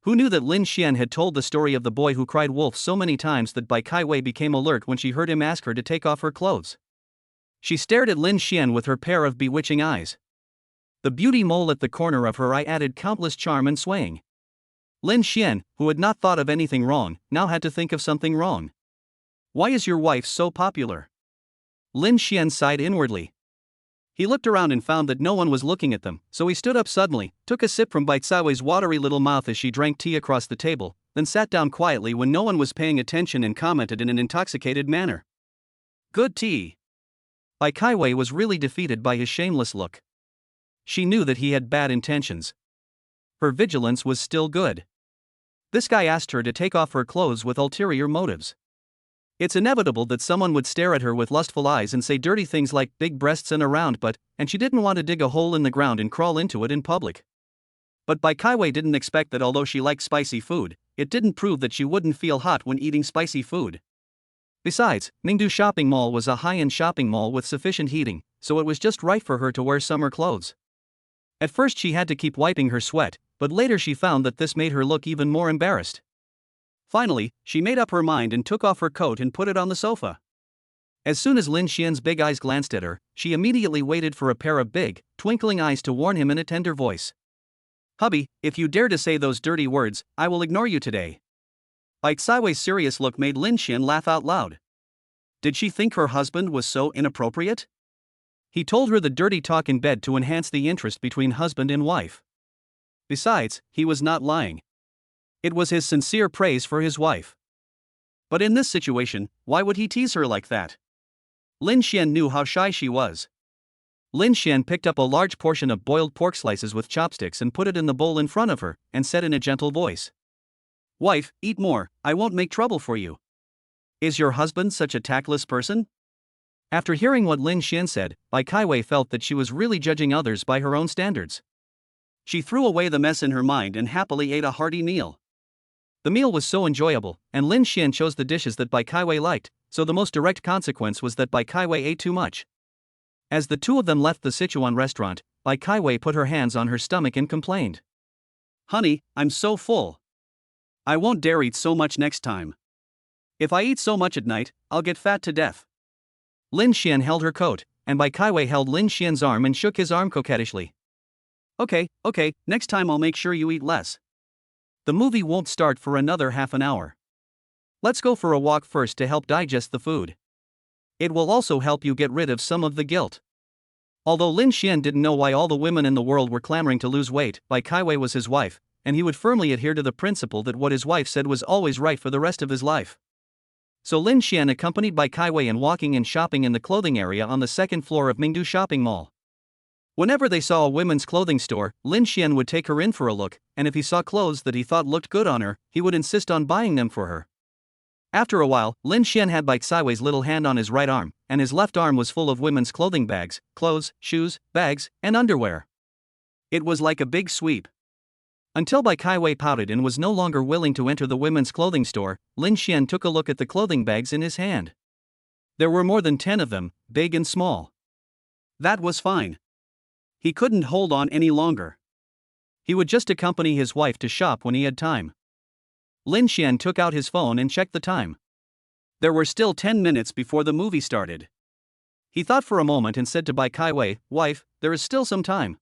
Who knew that Lin Xian had told the story of the boy who cried wolf so many times that Bai Kaiwei became alert when she heard him ask her to take off her clothes. She stared at Lin Xian with her pair of bewitching eyes. The beauty mole at the corner of her eye added countless charm and swaying. Lin Xian, who had not thought of anything wrong, now had to think of something wrong. Why is your wife so popular? Lin Xian sighed inwardly. He looked around and found that no one was looking at them, so he stood up suddenly, took a sip from Bai Kaiwei's watery little mouth as she drank tea across the table, then sat down quietly when no one was paying attention and commented in an intoxicated manner. Good tea. Bai Kaiwei was really defeated by his shameless look. She knew that he had bad intentions. Her vigilance was still good. This guy asked her to take off her clothes with ulterior motives. It's inevitable that someone would stare at her with lustful eyes and say dirty things like big breasts and a round butt, and she didn't want to dig a hole in the ground and crawl into it in public. But Bai Kaiwei didn't expect that although she liked spicy food, it didn't prove that she wouldn't feel hot when eating spicy food. Besides, Ningdu Shopping Mall was a high-end shopping mall with sufficient heating, so it was just right for her to wear summer clothes. At first she had to keep wiping her sweat, but later she found that this made her look even more embarrassed. Finally, she made up her mind and took off her coat and put it on the sofa. As soon as Lin Xian's big eyes glanced at her, she immediately waited for a pair of big, twinkling eyes to warn him in a tender voice. Hubby, if you dare to say those dirty words, I will ignore you today. Bai Kaiwei's serious look made Lin Xian laugh out loud. Did she think her husband was so inappropriate? He told her the dirty talk in bed to enhance the interest between husband and wife. Besides, he was not lying. It was his sincere praise for his wife. But in this situation, why would he tease her like that? Lin Xian knew how shy she was. Lin Xian picked up a large portion of boiled pork slices with chopsticks and put it in the bowl in front of her, and said in a gentle voice, Wife, eat more, I won't make trouble for you. Is your husband such a tactless person? After hearing what Lin Xian said, Bai Kaiwei felt that she was really judging others by her own standards. She threw away the mess in her mind and happily ate a hearty meal. The meal was so enjoyable, and Lin Xian chose the dishes that Bai Kaiwei liked, so the most direct consequence was that Bai Kaiwei ate too much. As the two of them left the Sichuan restaurant, Bai Kaiwei put her hands on her stomach and complained. Honey, I'm so full. I won't dare eat so much next time. If I eat so much at night, I'll get fat to death. Lin Xian held her coat, and Bai Kaiwei held Lin Xian's arm and shook his arm coquettishly. Okay, next time I'll make sure you eat less. The movie won't start for another half an hour. Let's go for a walk first to help digest the food. It will also help you get rid of some of the guilt. Although Lin Xian didn't know why all the women in the world were clamoring to lose weight, Bai Kaiwei was his wife, and he would firmly adhere to the principle that what his wife said was always right for the rest of his life. So Lin Xian accompanied Bai Kaiwei in walking and shopping in the clothing area on the second floor of Mingdu Shopping Mall. Whenever they saw a women's clothing store, Lin Xian would take her in for a look, and if he saw clothes that he thought looked good on her, he would insist on buying them for her. After a while, Lin Xian had Bai Kaiwei's little hand on his right arm, and his left arm was full of women's clothing bags, clothes, shoes, bags, and underwear. It was like a big sweep. Until Bai Kaiwei pouted and was no longer willing to enter the women's clothing store, Lin Xian took a look at the clothing bags in his hand. There were more than 10 of them, big and small. That was fine. He couldn't hold on any longer. He would just accompany his wife to shop when he had time. Lin Xian took out his phone and checked the time. There were still 10 minutes before the movie started. He thought for a moment and said to Bai Kaiwei, Wife, there is still some time.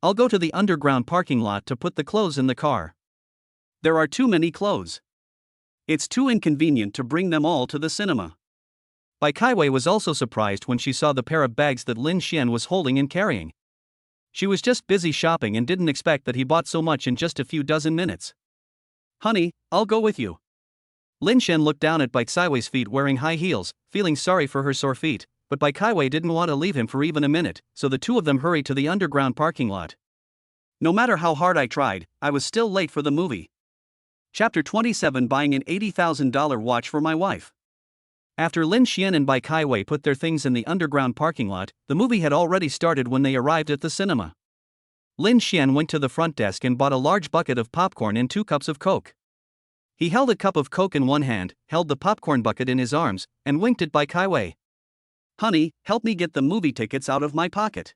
I'll go to the underground parking lot to put the clothes in the car. There are too many clothes. It's too inconvenient to bring them all to the cinema. Bai Kaiwei was also surprised when she saw the pair of bags that Lin Xian was holding and carrying. She was just busy shopping and didn't expect that he bought so much in just a few dozen minutes. Honey, I'll go with you. Lin Xian looked down at Bai Kaiwei's feet wearing high heels, feeling sorry for her sore feet, but Bai Kaiwei didn't want to leave him for even a minute, so the two of them hurried to the underground parking lot. No matter how hard I tried, I was still late for the movie. Chapter 27: Buying an $80,000 watch for my wife. After Lin Xian and Bai Kaiwei put their things in the underground parking lot, the movie had already started when they arrived at the cinema. Lin Xian went to the front desk and bought a large bucket of popcorn and 2 cups of Coke. He held a cup of Coke in one hand, held the popcorn bucket in his arms, and winked at Bai Kaiwei. Honey, help me get the movie tickets out of my pocket.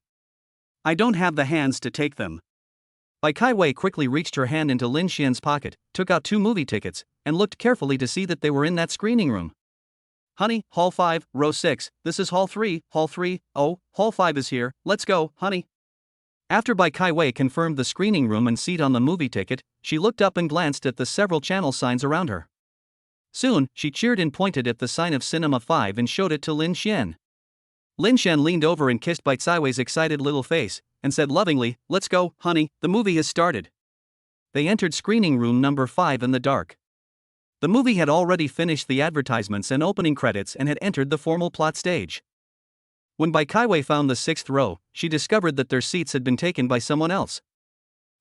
I don't have the hands to take them. Bai Kaiwei quickly reached her hand into Lin Xian's pocket, took out 2 movie tickets, and looked carefully to see that they were in that screening room. Honey, Hall 5, Row 6, this is Hall 3, Hall 3, oh, Hall 5 is here, let's go, honey. After Bai Kaiwei confirmed the screening room and seat on the movie ticket, she looked up and glanced at the several channel signs around her. Soon, she cheered and pointed at the sign of Cinema 5 and showed it to Lin Xian. Lin Xian leaned over and kissed Bai Kaiwei's excited little face, and said lovingly, "Let's go, honey, the movie has started." They entered screening room number 5 in the dark. The movie had already finished the advertisements and opening credits and had entered the formal plot stage. When Bai Kaiwei found the 6th row, she discovered that their seats had been taken by someone else.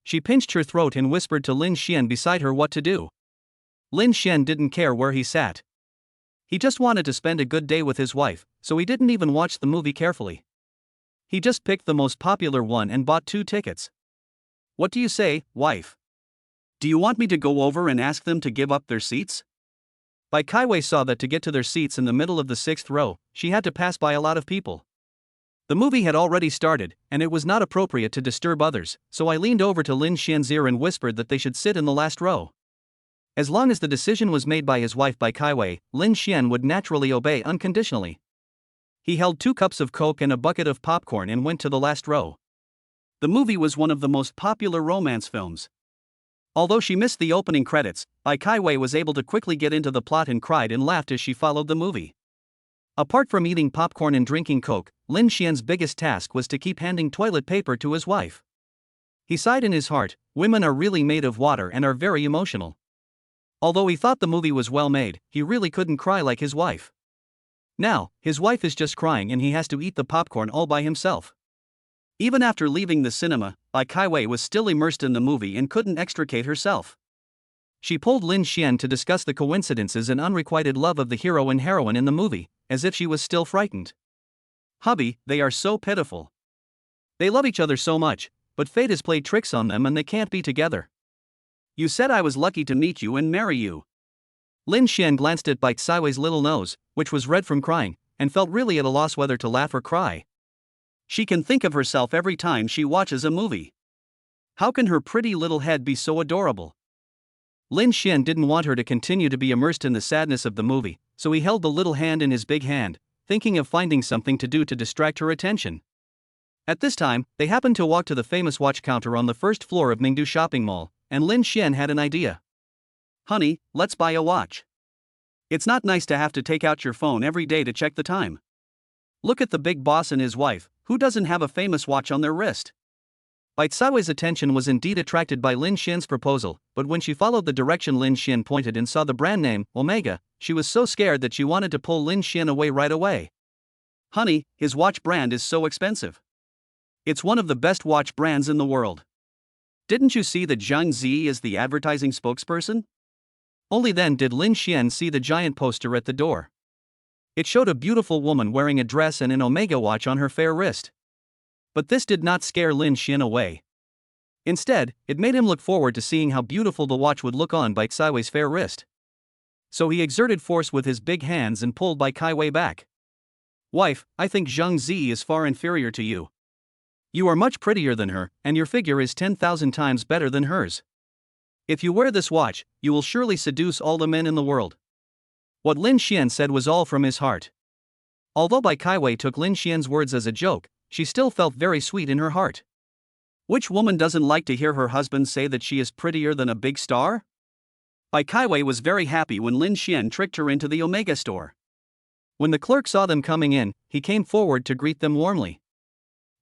She pinched her throat and whispered to Lin Xian beside her what to do. Lin Xian didn't care where he sat. He just wanted to spend a good day with his wife, so he didn't even watch the movie carefully. He just picked the most popular one and bought 2 tickets. "What do you say, wife? Do you want me to go over and ask them to give up their seats?" Bai Kaiwei saw that to get to their seats in the middle of the 6th row, she had to pass by a lot of people. The movie had already started, and it was not appropriate to disturb others, so I leaned over to Lin Xian's ear and whispered that they should sit in the last row. As long as the decision was made by his wife Bai Kaiwei, Lin Xian would naturally obey unconditionally. He held 2 cups of Coke and a bucket of popcorn and went to the last row. The movie was one of the most popular romance films. Although she missed the opening credits, Bai Kaiwei was able to quickly get into the plot and cried and laughed as she followed the movie. Apart from eating popcorn and drinking Coke, Lin Xian's biggest task was to keep handing toilet paper to his wife. He sighed in his heart, women are really made of water and are very emotional. Although he thought the movie was well made, he really couldn't cry like his wife. Now, his wife is just crying and he has to eat the popcorn all by himself. Even after leaving the cinema, Bai Kaiwei was still immersed in the movie and couldn't extricate herself. She pulled Lin Xian to discuss the coincidences and unrequited love of the hero and heroine in the movie, as if she was still frightened. "Hubby, they are so pitiful. They love each other so much, but fate has played tricks on them and they can't be together. You said I was lucky to meet you and marry you." Lin Xian glanced at Bai Kaiwei's little nose, which was red from crying, and felt really at a loss whether to laugh or cry. She can think of herself every time she watches a movie. How can her pretty little head be so adorable? Lin Xian didn't want her to continue to be immersed in the sadness of the movie, so he held the little hand in his big hand, thinking of finding something to do to distract her attention. At this time, they happened to walk to the famous watch counter on the 1st floor of Mingdu Shopping Mall, and Lin Xian had an idea. "Honey, let's buy a watch. It's not nice to have to take out your phone every day to check the time. Look at the big boss and his wife, who doesn't have a famous watch on their wrist?" Bai Kaiwei's attention was indeed attracted by Lin Xian's proposal, but when she followed the direction Lin Xian pointed and saw the brand name, Omega, she was so scared that she wanted to pull Lin Xian away right away. "Honey, his watch brand is so expensive. It's one of the best watch brands in the world. Didn't you see that Zhang Zi is the advertising spokesperson?" Only then did Lin Xian see the giant poster at the door. It showed a beautiful woman wearing a dress and an Omega watch on her fair wrist. But this did not scare Lin Xian away. Instead, it made him look forward to seeing how beautiful the watch would look on Bai Kaiwei's fair wrist. So he exerted force with his big hands and pulled Bai Kaiwei back. "Wife, I think Zhang Zi is far inferior to you. You are much prettier than her, and your figure is 10,000 times better than hers. If you wear this watch, you will surely seduce all the men in the world." What Lin Xian said was all from his heart. Although Bai Kaiwei took Lin Xian's words as a joke, she still felt very sweet in her heart. Which woman doesn't like to hear her husband say that she is prettier than a big star? Bai Kaiwei was very happy when Lin Xian tricked her into the Omega store. When the clerk saw them coming in, he came forward to greet them warmly.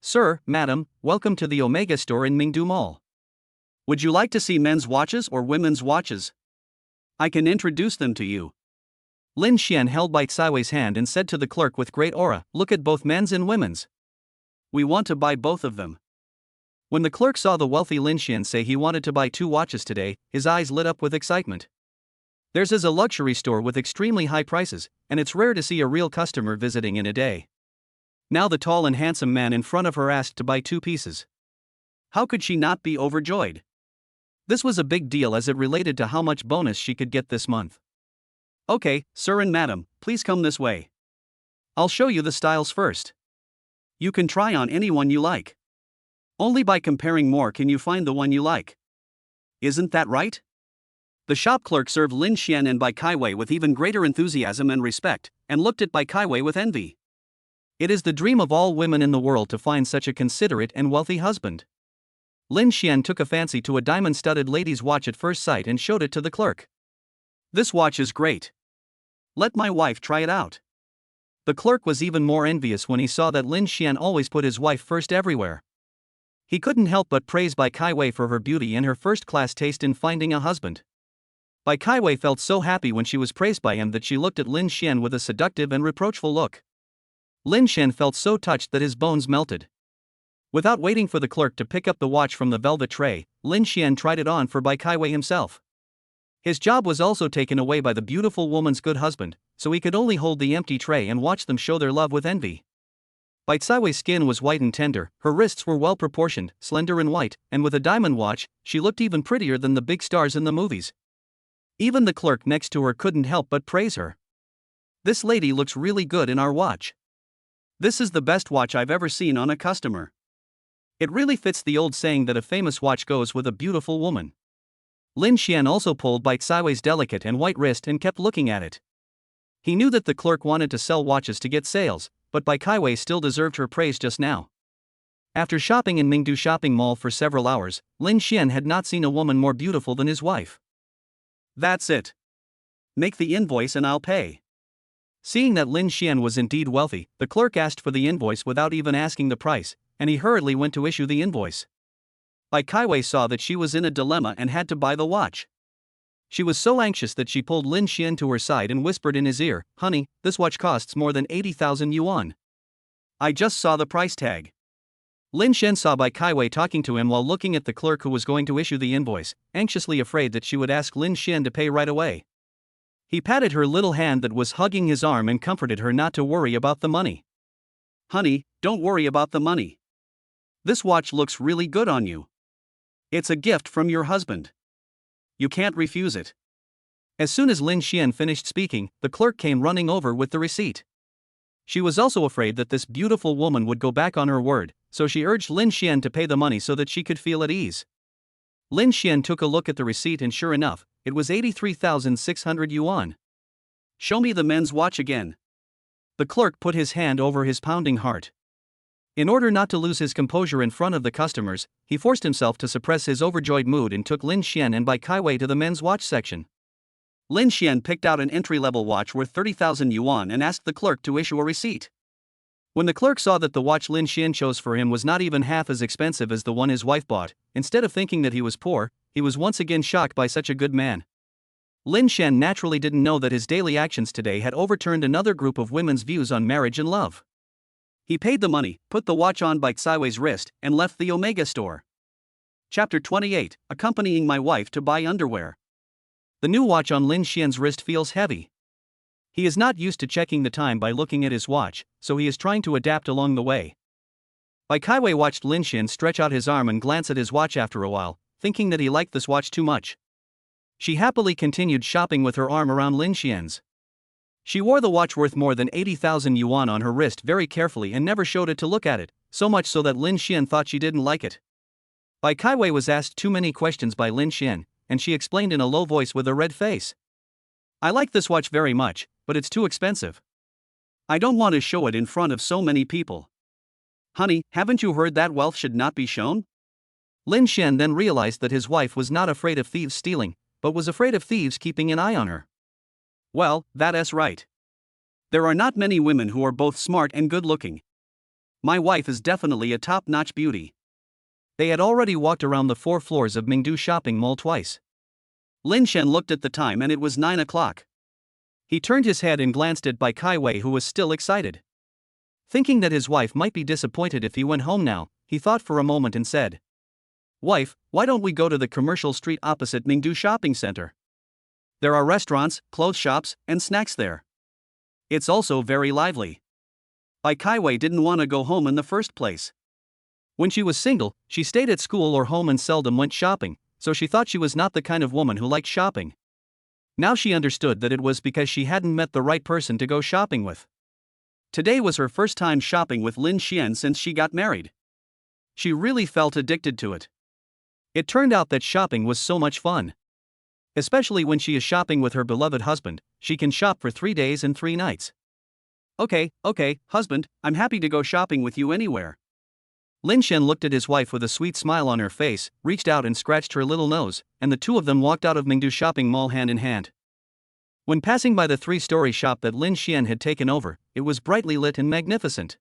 "Sir, madam, welcome to the Omega store in Mingdu Mall. Would you like to see men's watches or women's watches? I can introduce them to you." Lin Xian held Bai Kaiwei's hand and said to the clerk with great aura, "Look at both men's and women's. We want to buy both of them." When the clerk saw the wealthy Lin Xian say he wanted to buy 2 watches today, his eyes lit up with excitement. Theirs is a luxury store with extremely high prices, and it's rare to see a real customer visiting in a day. Now the tall and handsome man in front of her asked to buy 2 pieces. How could she not be overjoyed? This was a big deal as it related to how much bonus she could get this month. Okay, sir and madam, please come this way. I'll show you the styles first. You can try on any one you like. Only by comparing more can you find the one you like. Isn't that right? The shop clerk served Lin Xian and Bai Kaiwei with even greater enthusiasm and respect, and looked at Bai Kaiwei with envy. It is the dream of all women in the world to find such a considerate and wealthy husband. Lin Xian took a fancy to a diamond-studded lady's watch at first sight and showed it to the clerk. This watch is great. Let my wife try it out. The clerk was even more envious when he saw that Lin Xian always put his wife first everywhere. He couldn't help but praise Bai Kaiwei for her beauty and her first-class taste in finding a husband. Bai Kaiwei felt so happy when she was praised by him that she looked at Lin Xian with a seductive and reproachful look. Lin Xian felt so touched that his bones melted. Without waiting for the clerk to pick up the watch from the velvet tray, Lin Xian tried it on for Bai Kaiwei himself. His job was also taken away by the beautiful woman's good husband, so he could only hold the empty tray and watch them show their love with envy. Bai Kaiwei's skin was white and tender, her wrists were well proportioned, slender and white, and with a diamond watch, she looked even prettier than the big stars in the movies. Even the clerk next to her couldn't help but praise her. This lady looks really good in our watch. This is the best watch I've ever seen on a customer. It really fits the old saying that a famous watch goes with a beautiful woman. Lin Xian also pulled Bai Kaiwei's delicate and white wrist and kept looking at it. He knew that the clerk wanted to sell watches to get sales, but Bai Kaiwei still deserved her praise just now. After shopping in Mingdu Shopping Mall for several hours, Lin Xian had not seen a woman more beautiful than his wife. That's it. Make the invoice and I'll pay. Seeing that Lin Xian was indeed wealthy, the clerk asked for the invoice without even asking the price, and he hurriedly went to issue the invoice. Bai Kaiwei saw that she was in a dilemma and had to buy the watch. She was so anxious that she pulled Lin Xian to her side and whispered in his ear, "Honey, this watch costs more than 80,000 yuan. I just saw the price tag." Lin Xian saw Bai Kaiwei talking to him while looking at the clerk who was going to issue the invoice, anxiously afraid that she would ask Lin Xian to pay right away. He patted her little hand that was hugging his arm and comforted her not to worry about the money. "Honey, don't worry about the money. This watch looks really good on you. It's a gift from your husband. You can't refuse it." As soon as Lin Xian finished speaking, the clerk came running over with the receipt. She was also afraid that this beautiful woman would go back on her word, so she urged Lin Xian to pay the money so that she could feel at ease. Lin Xian took a look at the receipt and sure enough, it was 83,600 yuan. "Show me the men's watch again." The clerk put his hand over his pounding heart. In order not to lose his composure in front of the customers, he forced himself to suppress his overjoyed mood and took Lin Xian and Bai Kaiwei to the men's watch section. Lin Xian picked out an entry-level watch worth 30,000 yuan and asked the clerk to issue a receipt. When the clerk saw that the watch Lin Xian chose for him was not even half as expensive as the one his wife bought, instead of thinking that he was poor, he was once again shocked by such a good man. Lin Xian naturally didn't know that his daily actions today had overturned another group of women's views on marriage and love. He paid the money, put the watch on Bai Kaiwei's wrist, and left the Omega store. Chapter 28, Accompanying My Wife to Buy Underwear. The new watch on Lin Xian's wrist feels heavy. He is not used to checking the time by looking at his watch, so he is trying to adapt along the way. Bai Kaiwei watched Lin Xian stretch out his arm and glance at his watch after a while, thinking that he liked this watch too much. She happily continued shopping with her arm around Lin Xian's. She wore the watch worth more than 80,000 yuan on her wrist very carefully and never showed it to look at it, so much so that Lin Xian thought she didn't like it. Bai Kaiwei was asked too many questions by Lin Xian, and she explained in a low voice with a red face. "I like this watch very much, but it's too expensive. I don't want to show it in front of so many people." "Honey, haven't you heard that wealth should not be shown?" Lin Xian then realized that his wife was not afraid of thieves stealing, but was afraid of thieves keeping an eye on her. "Well, that's right. There are not many women who are both smart and good-looking. My wife is definitely a top-notch beauty." They had already walked around the 4 floors of Mingdu Shopping Mall twice. Lin Xian looked at the time and it was 9 o'clock. He turned his head and glanced at Bai Kaiwei, who was still excited. Thinking that his wife might be disappointed if he went home now, he thought for a moment and said, "Wife, why don't we go to the commercial street opposite Mingdu Shopping Center? There are restaurants, clothes shops, and snacks there. It's also very lively." Bai Kaiwei didn't want to go home in the first place. When she was single, she stayed at school or home and seldom went shopping, so she thought she was not the kind of woman who liked shopping. Now she understood that it was because she hadn't met the right person to go shopping with. Today was her first time shopping with Lin Xian since she got married. She really felt addicted to it. It turned out that shopping was so much fun. Especially when she is shopping with her beloved husband, she can shop for 3 days and 3 nights. Okay, husband, I'm happy to go shopping with you anywhere. Lin Xian looked at his wife with a sweet smile on her face, reached out and scratched her little nose, and the two of them walked out of Mingdu shopping mall hand in hand. When passing by the 3-story shop that Lin Xian had taken over, it was brightly lit and magnificent.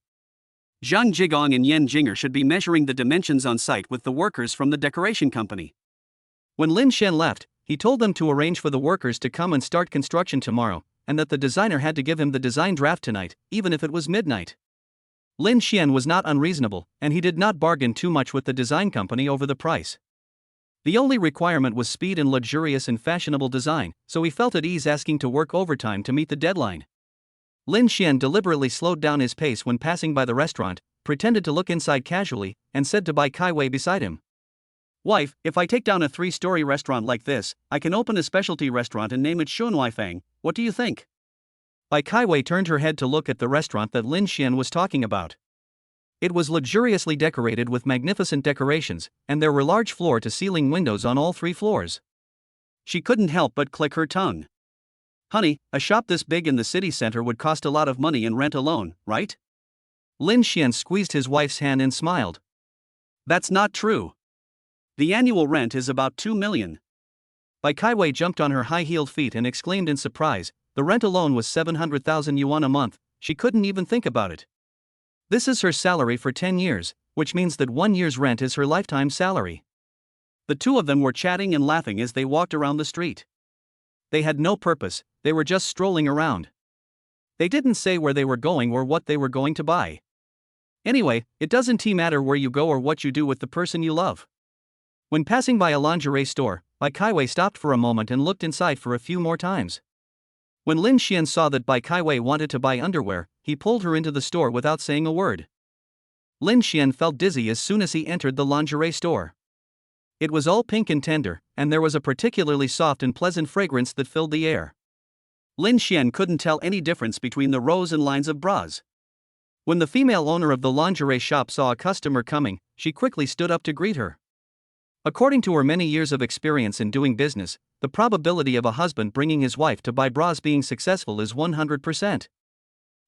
Zhang Jigong and Yan Jinger should be measuring the dimensions on site with the workers from the decoration company. When Lin Xian left, he told them to arrange for the workers to come and start construction tomorrow, and that the designer had to give him the design draft tonight, even if it was midnight. Lin Xian was not unreasonable, and he did not bargain too much with the design company over the price. The only requirement was speed and luxurious and fashionable design, so he felt at ease asking to work overtime to meet the deadline. Lin Xian deliberately slowed down his pace when passing by the restaurant, pretended to look inside casually, and said to Bai Kai Wei beside him. Wife, if I take down a 3-story restaurant like this, I can open a specialty restaurant and name it Shunwaifang. What do you think? Bai Kai Wei turned her head to look at the restaurant that Lin Xian was talking about. It was luxuriously decorated with magnificent decorations, and there were large floor-to-ceiling windows on all 3 floors. She couldn't help but click her tongue. Honey, a shop this big in the city center would cost a lot of money in rent alone, right? Lin Xian squeezed his wife's hand and smiled. That's not true. The annual rent is about 2 million. Bai Kai Wei jumped on her high-heeled feet and exclaimed in surprise, the rent alone was 700,000 yuan a month. She couldn't even think about it. This is her salary for 10 years, which means that 1 year's rent is her lifetime salary. The two of them were chatting and laughing as they walked around the street. They had no purpose, they were just strolling around. They didn't say where they were going or what they were going to buy. Anyway, it doesn't matter where you go or what you do with the person you love. When passing by a lingerie store, Bai Kai Wei stopped for a moment and looked inside for a few more times. When Lin Xian saw that Bai Kai Wei wanted to buy underwear, he pulled her into the store without saying a word. Lin Xian felt dizzy as soon as he entered the lingerie store. It was all pink and tender, and there was a particularly soft and pleasant fragrance that filled the air. Lin Xian couldn't tell any difference between the rows and lines of bras. When the female owner of the lingerie shop saw a customer coming, she quickly stood up to greet her. According to her many years of experience in doing business, the probability of a husband bringing his wife to buy bras being successful is 100%.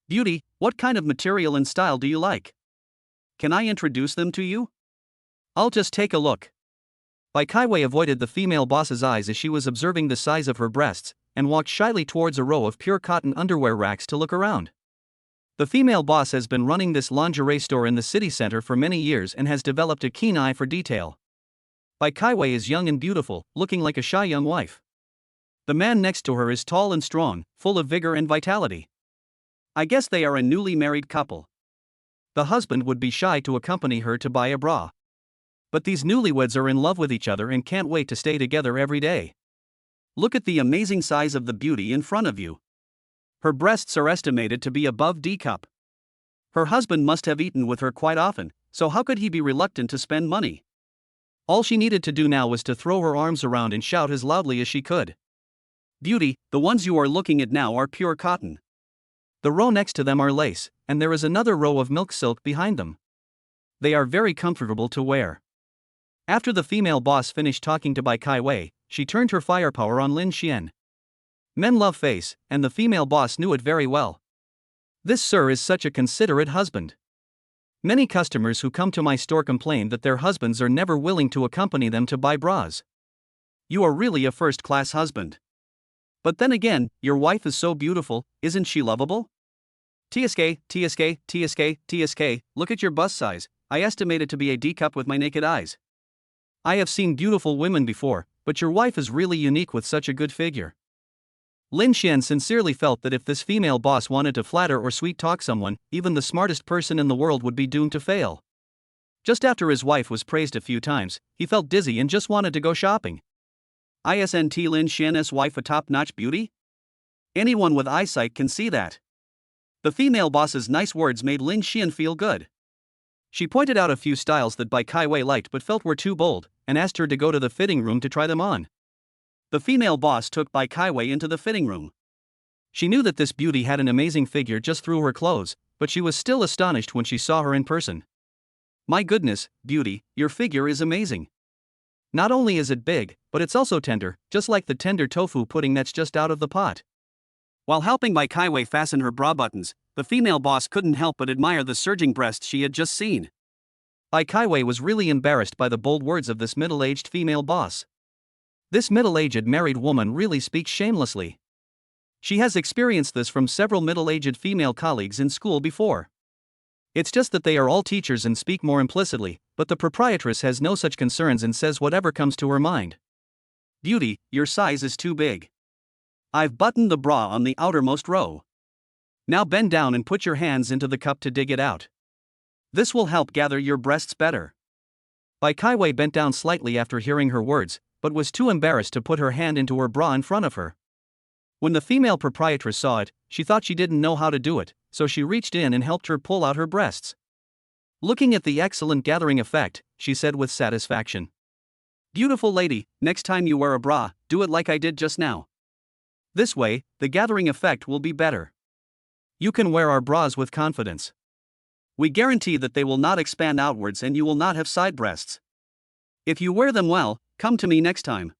Beauty, what kind of material and style do you like? Can I introduce them to you? I'll just take a look. Bai Kai Wei avoided the female boss's eyes as she was observing the size of her breasts, and walked shyly towards a row of pure cotton underwear racks to look around. The female boss has been running this lingerie store in the city center for many years and has developed a keen eye for detail. Bai Kai Wei is young and beautiful, looking like a shy young wife. The man next to her is tall and strong, full of vigor and vitality. I guess they are a newly married couple. The husband would be shy to accompany her to buy a bra. But these newlyweds are in love with each other and can't wait to stay together every day. Look at the amazing size of the beauty in front of you. Her breasts are estimated to be above D cup. Her husband must have eaten with her quite often, so how could he be reluctant to spend money? All she needed to do now was to throw her arms around and shout as loudly as she could. Beauty, the ones you are looking at now are pure cotton. The row next to them are lace, and there is another row of milk silk behind them. They are very comfortable to wear. After the female boss finished talking to Bai Kai Wei, she turned her firepower on Lin Xian. Men love face, and the female boss knew it very well. This sir is such a considerate husband. Many customers who come to my store complain that their husbands are never willing to accompany them to buy bras. You are really a first-class husband. But then again, your wife is so beautiful, isn't she lovable? TSK, look at your bust size, I estimate it to be a D cup with my naked eyes. I have seen beautiful women before, but your wife is really unique with such a good figure. Lin Xian sincerely felt that if this female boss wanted to flatter or sweet-talk someone, even the smartest person in the world would be doomed to fail. Just after his wife was praised a few times, he felt dizzy and just wanted to go shopping. Isn't Lin Xian's wife a top-notch beauty? Anyone with eyesight can see that. The female boss's nice words made Lin Xian feel good. She pointed out a few styles that Bai Kaiwei liked but felt were too bold, and asked her to go to the fitting room to try them on. The female boss took Bai Kaiwei into the fitting room. She knew that this beauty had an amazing figure just through her clothes, but she was still astonished when she saw her in person. My goodness, beauty, your figure is amazing. Not only is it big, but it's also tender, just like the tender tofu pudding that's just out of the pot. While helping Bai Kaiwei fasten her bra buttons, the female boss couldn't help but admire the surging breasts she had just seen. Bai Kaiwei was really embarrassed by the bold words of this middle-aged female boss. This middle-aged married woman really speaks shamelessly. She has experienced this from several middle-aged female colleagues in school before. It's just that they are all teachers and speak more implicitly, but the proprietress has no such concerns and says whatever comes to her mind. Beauty, your size is too big. I've buttoned the bra on the outermost row. Now bend down and put your hands into the cup to dig it out. This will help gather your breasts better. Bai Kaiwei bent down slightly after hearing her words, but was too embarrassed to put her hand into her bra in front of her. When the female proprietress saw it, she thought she didn't know how to do it, so she reached in and helped her pull out her breasts. Looking at the excellent gathering effect, she said with satisfaction. Beautiful lady, next time you wear a bra, do it like I did just now. This way, the gathering effect will be better. You can wear our bras with confidence. We guarantee that they will not expand outwards and you will not have side breasts. If you wear them well, come to me next time.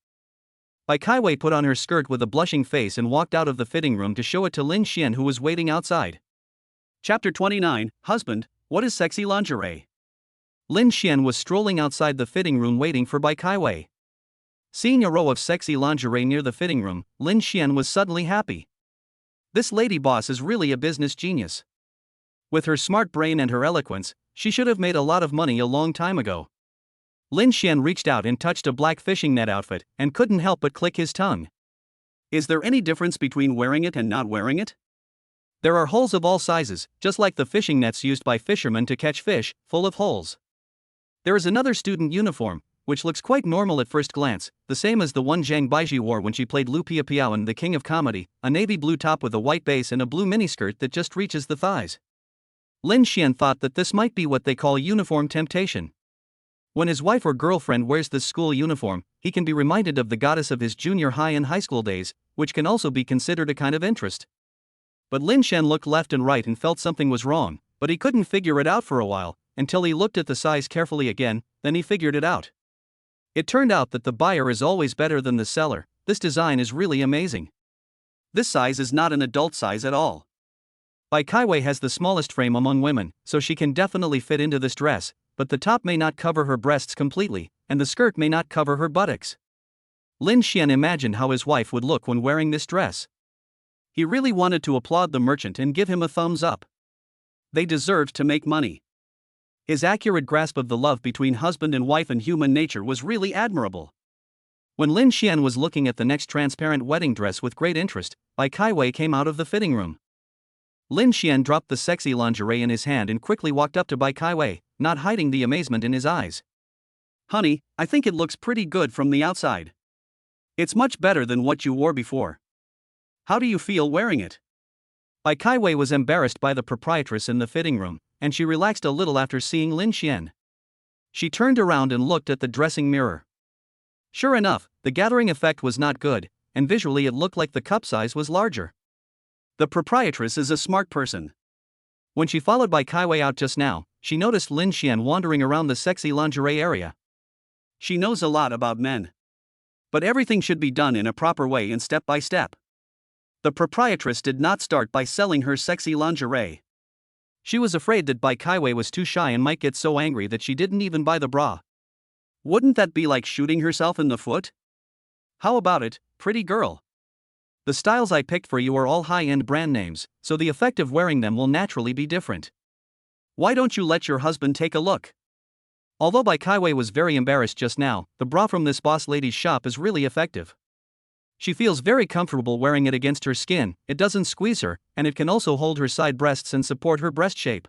Bai Kaiwei put on her skirt with a blushing face and walked out of the fitting room to show it to Lin Xian, who was waiting outside. Chapter 29, Husband, what is sexy lingerie? Lin Xian was strolling outside the fitting room waiting for Bai Kaiwei. Seeing a row of sexy lingerie near the fitting room, Lin Xian was suddenly happy. This lady boss is really a business genius. With her smart brain and her eloquence, she should have made a lot of money a long time ago. Lin Xian reached out and touched a black fishing net outfit, and couldn't help but click his tongue. Is there any difference between wearing it and not wearing it? There are holes of all sizes, just like the fishing nets used by fishermen to catch fish, full of holes. There is another student uniform, which looks quite normal at first glance, the same as the one Zhang Baiji wore when she played Lu Piapiao in The King of Comedy, a navy blue top with a white base and a blue miniskirt that just reaches the thighs. Lin Xian thought that this might be what they call uniform temptation. When his wife or girlfriend wears this school uniform, he can be reminded of the goddess of his junior high and high school days, which can also be considered a kind of interest. But Lin Xian looked left and right and felt something was wrong, but he couldn't figure it out for a while, until he looked at the size carefully again, then he figured it out. It turned out that the buyer is always better than the seller. This design is really amazing. This size is not an adult size at all. Bai Kaiwei has the smallest frame among women, so she can definitely fit into this dress, but the top may not cover her breasts completely, and the skirt may not cover her buttocks. Lin Xian imagined how his wife would look when wearing this dress. He really wanted to applaud the merchant and give him a thumbs up. They deserved to make money. His accurate grasp of the love between husband and wife and human nature was really admirable. When Lin Xian was looking at the next transparent wedding dress with great interest, Bai Kaiwei came out of the fitting room. Lin Xian dropped the sexy lingerie in his hand and quickly walked up to Bai Kaiwei, not hiding the amazement in his eyes. Honey, I think it looks pretty good from the outside. It's much better than what you wore before. How do you feel wearing it? Bai Kaiwei was embarrassed by the proprietress in the fitting room, and she relaxed a little after seeing Lin Xian. She turned around and looked at the dressing mirror. Sure enough, the gathering effect was not good, and visually it looked like the cup size was larger. The proprietress is a smart person. When she followed Bai Kaiwei out just now, she noticed Lin Xian wandering around the sexy lingerie area. She knows a lot about men. But everything should be done in a proper way and step by step. The proprietress did not start by selling her sexy lingerie. She was afraid that Bai Kaiwei was too shy and might get so angry that she didn't even buy the bra. Wouldn't that be like shooting herself in the foot? How about it, pretty girl? The styles I picked for you are all high-end brand names, so the effect of wearing them will naturally be different. Why don't you let your husband take a look? Although Bai Kaiwei was very embarrassed just now, the bra from this boss lady's shop is really effective. She feels very comfortable wearing it against her skin, it doesn't squeeze her, and it can also hold her side breasts and support her breast shape.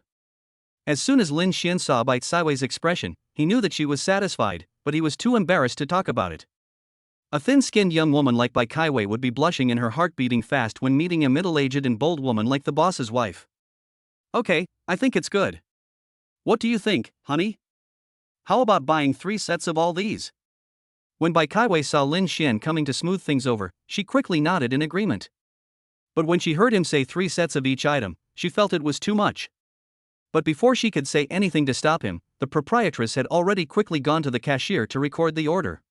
As soon as Lin Xian saw Bai Kaiwei's expression, he knew that she was satisfied, but he was too embarrassed to talk about it. A thin-skinned young woman like Bai Kaiwei would be blushing and her heart beating fast when meeting a middle-aged and bold woman like the boss's wife. Okay, I think it's good. What do you think, honey? How about buying 3 sets of all these? When Bai Kaiwei saw Lin Xian coming to smooth things over, she quickly nodded in agreement. But when she heard him say 3 sets of each item, she felt it was too much. But before she could say anything to stop him, the proprietress had already quickly gone to the cashier to record the order.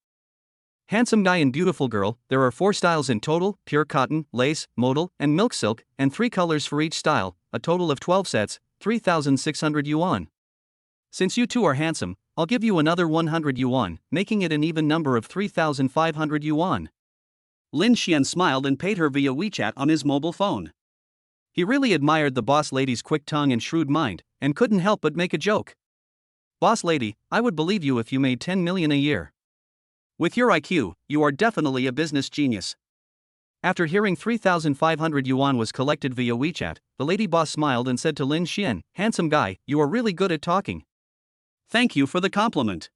Handsome guy and beautiful girl, there are 4 styles in total: pure cotton, lace, modal, and milk silk, and 3 colors for each style, a total of 12 sets, 3,600 yuan. Since you two are handsome, I'll give you another 100 yuan, making it an even number of 3,500 yuan. Lin Xian smiled and paid her via WeChat on his mobile phone. He really admired the boss lady's quick tongue and shrewd mind, and couldn't help but make a joke. Boss lady, I would believe you if you made 10 million a year. With your IQ, you are definitely a business genius. After hearing 3,500 yuan was collected via WeChat, the lady boss smiled and said to Lin Xian, handsome guy, you are really good at talking. Thank you for the compliment.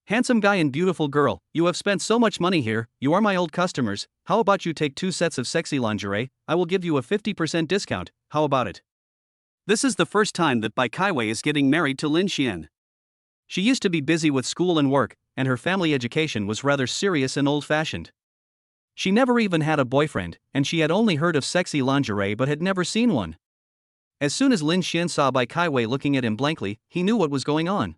Handsome guy and beautiful girl, you have spent so much money here, you are my old customers. How about you take 2 sets of sexy lingerie? I will give you a 50% discount, how about it? This is the first time that Bai Kaiwei is getting married to Lin Xian. She used to be busy with school and work, and her family education was rather serious and old-fashioned. She never even had a boyfriend, and she had only heard of sexy lingerie but had never seen one. As soon as Lin Xian saw Bai Kaiwei looking at him blankly, he knew what was going on.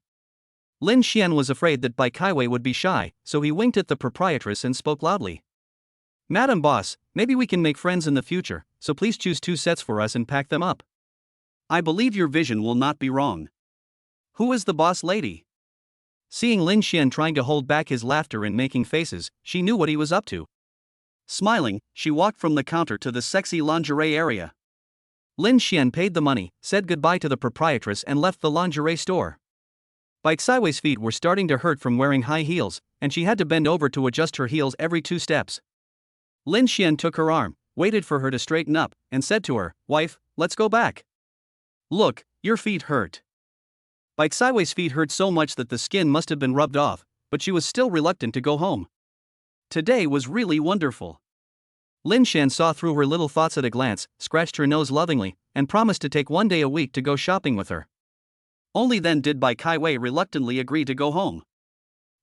Lin Xian was afraid that Bai Kaiwei would be shy, so he winked at the proprietress and spoke loudly. Madam boss, maybe we can make friends in the future, so please choose 2 sets for us and pack them up. I believe your vision will not be wrong. Who is the boss lady? Seeing Lin Xian trying to hold back his laughter and making faces, she knew what he was up to. Smiling, she walked from the counter to the sexy lingerie area. Lin Xian paid the money, said goodbye to the proprietress and left the lingerie store. Bai Kaiwei's feet were starting to hurt from wearing high heels, and she had to bend over to adjust her heels every 2 steps. Lin Xian took her arm, waited for her to straighten up, and said to her, wife, let's go back. Look, your feet hurt. Bai Kaiwei's feet hurt so much that the skin must have been rubbed off, but she was still reluctant to go home. Today was really wonderful. Lin Xian saw through her little thoughts at a glance, scratched her nose lovingly, and promised to take 1 day a week to go shopping with her. Only then did Bai Kaiwei reluctantly agree to go home.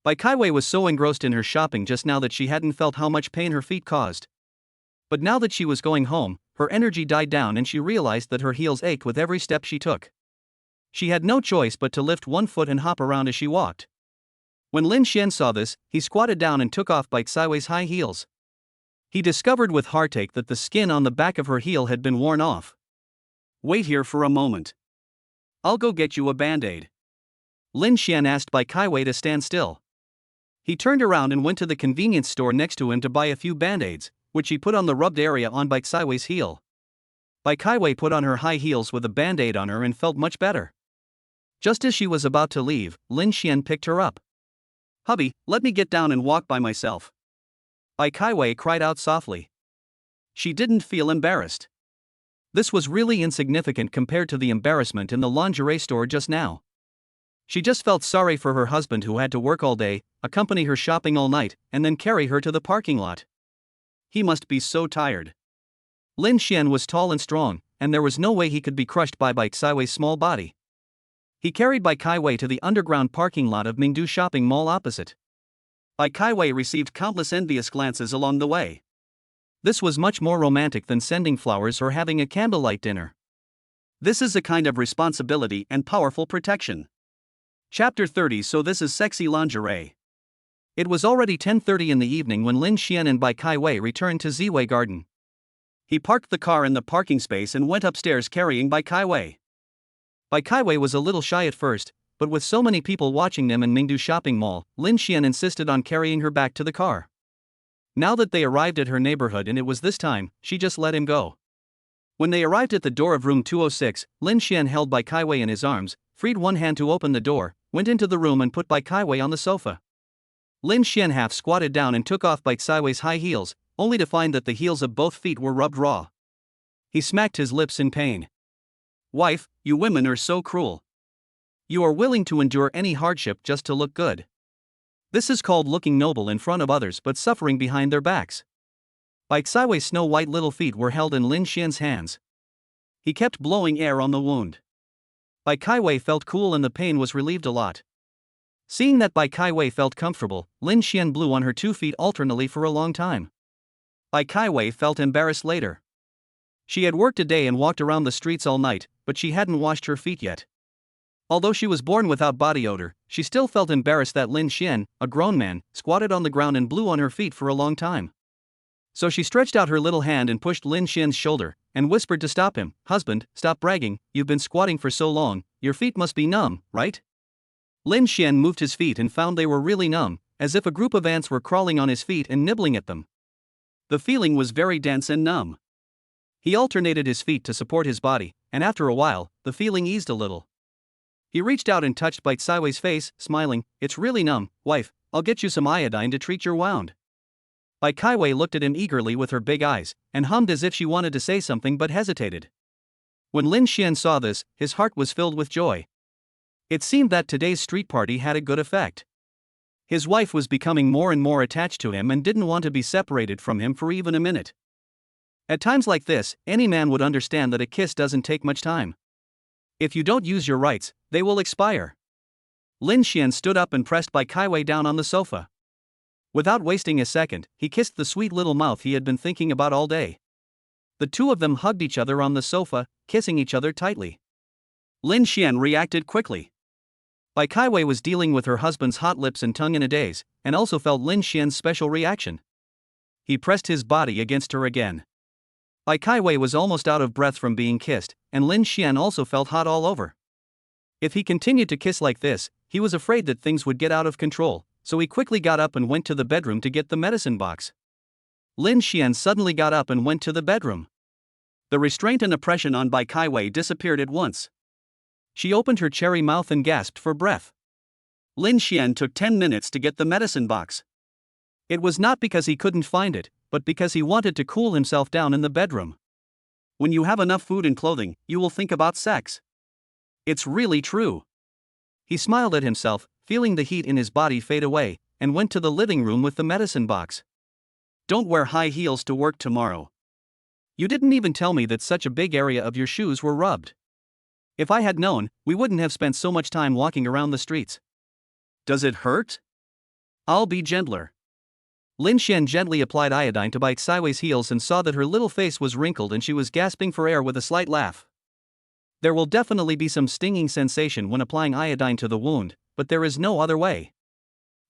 Bai Kaiwei was so engrossed in her shopping just now that she hadn't felt how much pain her feet caused. But now that she was going home, her energy died down and she realized that her heels ached with every step she took. She had no choice but to lift 1 foot and hop around as she walked. When Lin Xian saw this, he squatted down and took off Bai Kaiwei's high heels. He discovered with heartache that the skin on the back of her heel had been worn off. Wait here for a moment. I'll go get you a band-aid. Lin Xian asked Bai Kaiwei to stand still. He turned around and went to the convenience store next to him to buy a few band-aids, which he put on the rubbed area on Bai Kaiwei's heel. Bai Kaiwei put on her high heels with a band-aid on her and felt much better. Just as she was about to leave, Lin Xian picked her up. Hubby, let me get down and walk by myself. Bai Kaiwei cried out softly. She didn't feel embarrassed. This was really insignificant compared to the embarrassment in the lingerie store just now. She just felt sorry for her husband who had to work all day, accompany her shopping all night, and then carry her to the parking lot. He must be so tired. Lin Xian was tall and strong, and there was no way he could be crushed by Bai Kaiwei's small body. He carried Bai Kaiwei to the underground parking lot of Mingdu Shopping Mall opposite. Bai Kaiwei received countless envious glances along the way. This was much more romantic than sending flowers or having a candlelight dinner. This is a kind of responsibility and powerful protection. Chapter 30. So this is sexy lingerie. It was already 10:30 in the evening when Lin Xian and Bai Kaiwei returned to Ziwei Garden. He parked the car in the parking space and went upstairs carrying Bai Kaiwei. Bai Kaiwei was a little shy at first, but with so many people watching them in Mingdu Shopping Mall, Lin Xian insisted on carrying her back to the car. Now that they arrived at her neighborhood and it was this time, she just let him go. When they arrived at the door of room 206, Lin Xian held Bai Kaiwei in his arms, freed one hand to open the door, went into the room and put Bai Kaiwei on the sofa. Lin Xian half squatted down and took off Bai Kaiwei's high heels, only to find that the heels of both feet were rubbed raw. He smacked his lips in pain. Wife, you women are so cruel. You are willing to endure any hardship just to look good. This is called looking noble in front of others but suffering behind their backs. Bai Kaiwei's snow-white little feet were held in Lin Xian's hands. He kept blowing air on the wound. Bai Kaiwei felt cool and the pain was relieved a lot. Seeing that Bai Kaiwei felt comfortable, Lin Xian blew on her 2 feet alternately for a long time. Bai Kaiwei felt embarrassed later. She had worked a day and walked around the streets all night, but she hadn't washed her feet yet. Although she was born without body odor, she still felt embarrassed that Lin Xian, a grown man, squatted on the ground and blew on her feet for a long time. So she stretched out her little hand and pushed Lin Xian's shoulder, and whispered to stop him, "Husband, stop bragging, you've been squatting for so long, your feet must be numb, right?" Lin Xian moved his feet and found they were really numb, as if a group of ants were crawling on his feet and nibbling at them. The feeling was very dense and numb. He alternated his feet to support his body, and after a while, the feeling eased a little. He reached out and touched Bai Kaiwei's face, smiling, "It's really numb, wife, I'll get you some iodine to treat your wound." Bai Kaiwei looked at him eagerly with her big eyes, and hummed as if she wanted to say something but hesitated. When Lin Xian saw this, his heart was filled with joy. It seemed that today's street party had a good effect. His wife was becoming more and more attached to him and didn't want to be separated from him for even a minute. At times like this, any man would understand that a kiss doesn't take much time. If you don't use your rights, they will expire. Lin Xian stood up and pressed Bai Kaiwei down on the sofa. Without wasting a second, he kissed the sweet little mouth he had been thinking about all day. The two of them hugged each other on the sofa, kissing each other tightly. Lin Xian reacted quickly. Bai Kaiwei was dealing with her husband's hot lips and tongue in a daze, and also felt Lin Xian's special reaction. He pressed his body against her again. Bai Kaiwei was almost out of breath from being kissed, and Lin Xian also felt hot all over. If he continued to kiss like this, he was afraid that things would get out of control, so he quickly got up and went to the bedroom to get the medicine box. Lin Xian suddenly got up and went to the bedroom. The restraint and oppression on Bai Kaiwei disappeared at once. She opened her cherry mouth and gasped for breath. Lin Xian took 10 minutes to get the medicine box. It was not because he couldn't find it, but because he wanted to cool himself down in the bedroom. When you have enough food and clothing, you will think about sex. It's really true. He smiled at himself, feeling the heat in his body fade away, and went to the living room with the medicine box. "Don't wear high heels to work tomorrow. You didn't even tell me that such a big area of your shoes were rubbed. If I had known, we wouldn't have spent so much time walking around the streets. Does it hurt? I'll be gentler." Lin Xian gently applied iodine to Bai Kaiwei's heels and saw that her little face was wrinkled and she was gasping for air with a slight laugh. There will definitely be some stinging sensation when applying iodine to the wound, but there is no other way.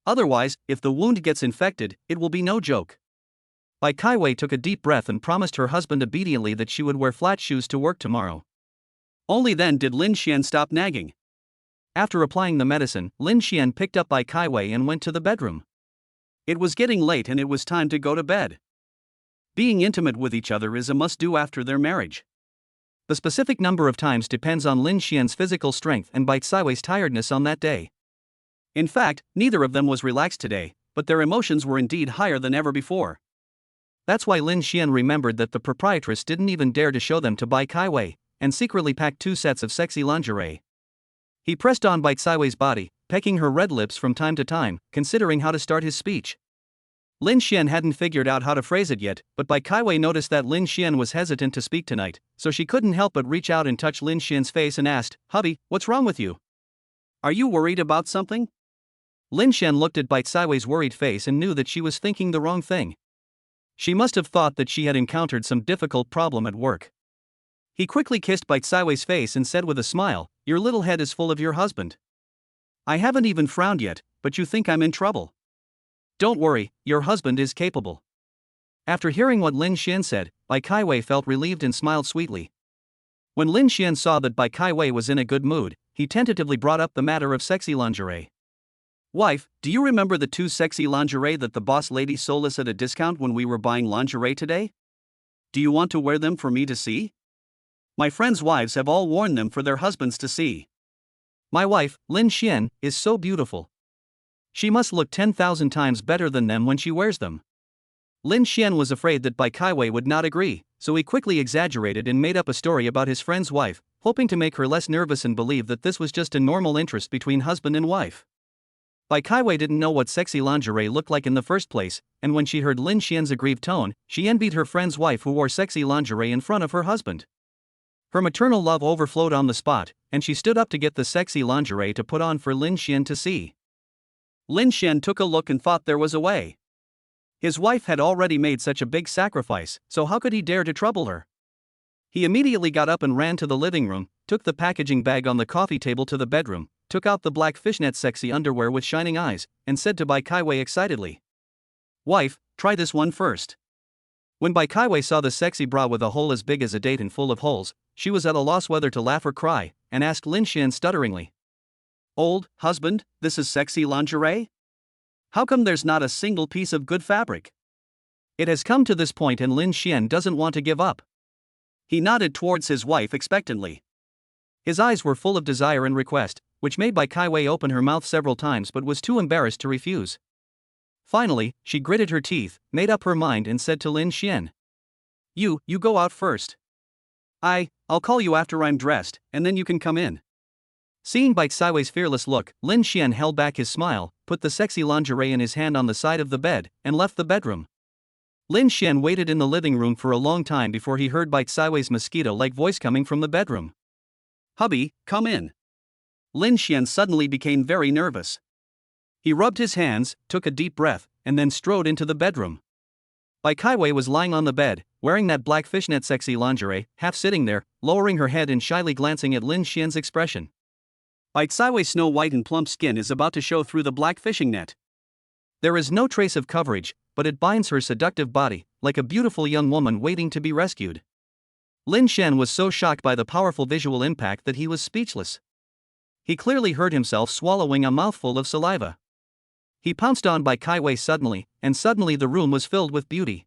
Otherwise, if the wound gets infected, it will be no joke. Bai Kaiwei took a deep breath and promised her husband obediently that she would wear flat shoes to work tomorrow. Only then did Lin Xian stop nagging. After applying the medicine, Lin Xian picked up Bai Kaiwei and went to the bedroom. It was getting late and it was time to go to bed. Being intimate with each other is a must-do after their marriage. The specific number of times depends on Lin Xian's physical strength and Bai Kaiwei's tiredness on that day. In fact, neither of them was relaxed today, but their emotions were indeed higher than ever before. That's why Lin Xian remembered that the proprietress didn't even dare to show them to Bai Kaiwei, and secretly packed 2 sets of sexy lingerie. He pressed on Bai Kaiwei's body, pecking her red lips from time to time, considering how to start his speech. Lin Xian hadn't figured out how to phrase it yet, but Bai Kaiwei noticed that Lin Xian was hesitant to speak tonight, so she couldn't help but reach out and touch Lin Xian's face and asked, "Hubby, what's wrong with you? Are you worried about something?" Lin Xian looked at Bai Kaiwei's worried face and knew that she was thinking the wrong thing. She must have thought that she had encountered some difficult problem at work. He quickly kissed Bai Kaiwei's face and said with a smile, "Your little head is full of your husband. I haven't even frowned yet, but you think I'm in trouble. Don't worry, your husband is capable." After hearing what Lin Xian said, Bai Kaiwei felt relieved and smiled sweetly. When Lin Xian saw that Bai Kaiwei was in a good mood, he tentatively brought up the matter of sexy lingerie. "Wife, do you remember the 2 sexy lingerie that the boss lady sold us at a discount when we were buying lingerie today? Do you want to wear them for me to see? My friends' wives have all worn them for their husbands to see. My wife, Lin Xian, is so beautiful. She must look 10,000 times better than them when she wears them." Lin Xian was afraid that Bai Kaiwei would not agree, so he quickly exaggerated and made up a story about his friend's wife, hoping to make her less nervous and believe that this was just a normal interest between husband and wife. Bai Kaiwei didn't know what sexy lingerie looked like in the first place, and when she heard Lin Xian's aggrieved tone, she envied her friend's wife who wore sexy lingerie in front of her husband. Her maternal love overflowed on the spot, and she stood up to get the sexy lingerie to put on for Lin Xian to see. Lin Xian took a look and thought there was a way. His wife had already made such a big sacrifice, so how could he dare to trouble her? He immediately got up and ran to the living room, took the packaging bag on the coffee table to the bedroom, took out the black fishnet sexy underwear with shining eyes, and said to Bai Kaiwei excitedly, "Wife, try this one first." When Bai Kaiwei saw the sexy bra with a hole as big as a date and full of holes, she was at a loss whether to laugh or cry, and asked Lin Xian stutteringly, "Old husband, this is sexy lingerie? How come there's not a single piece of good fabric?" It has come to this point and Lin Xian doesn't want to give up. He nodded towards his wife expectantly. His eyes were full of desire and request, which made Bai Kaiwei open her mouth several times but was too embarrassed to refuse. Finally, she gritted her teeth, made up her mind and said to Lin Xian, You go out first. I'll call you after I'm dressed, and then you can come in." Seeing Bai Kaiwei's fearless look, Lin Xian held back his smile, put the sexy lingerie in his hand on the side of the bed, and left the bedroom. Lin Xian waited in the living room for a long time before he heard Bai Kaiwei's mosquito-like voice coming from the bedroom. "Hubby, come in." Lin Xian suddenly became very nervous. He rubbed his hands, took a deep breath, and then strode into the bedroom. Bai Kaiwei was lying on the bed, wearing that black fishnet sexy lingerie, half sitting there, lowering her head and shyly glancing at Lin Xian's expression. Bai Kaiwei's snow-white and plump skin is about to show through the black fishing net. There is no trace of coverage, but it binds her seductive body, like a beautiful young woman waiting to be rescued. Lin Xian was so shocked by the powerful visual impact that he was speechless. He clearly heard himself swallowing a mouthful of saliva. He pounced on Bai Kaiwei suddenly, and suddenly the room was filled with beauty.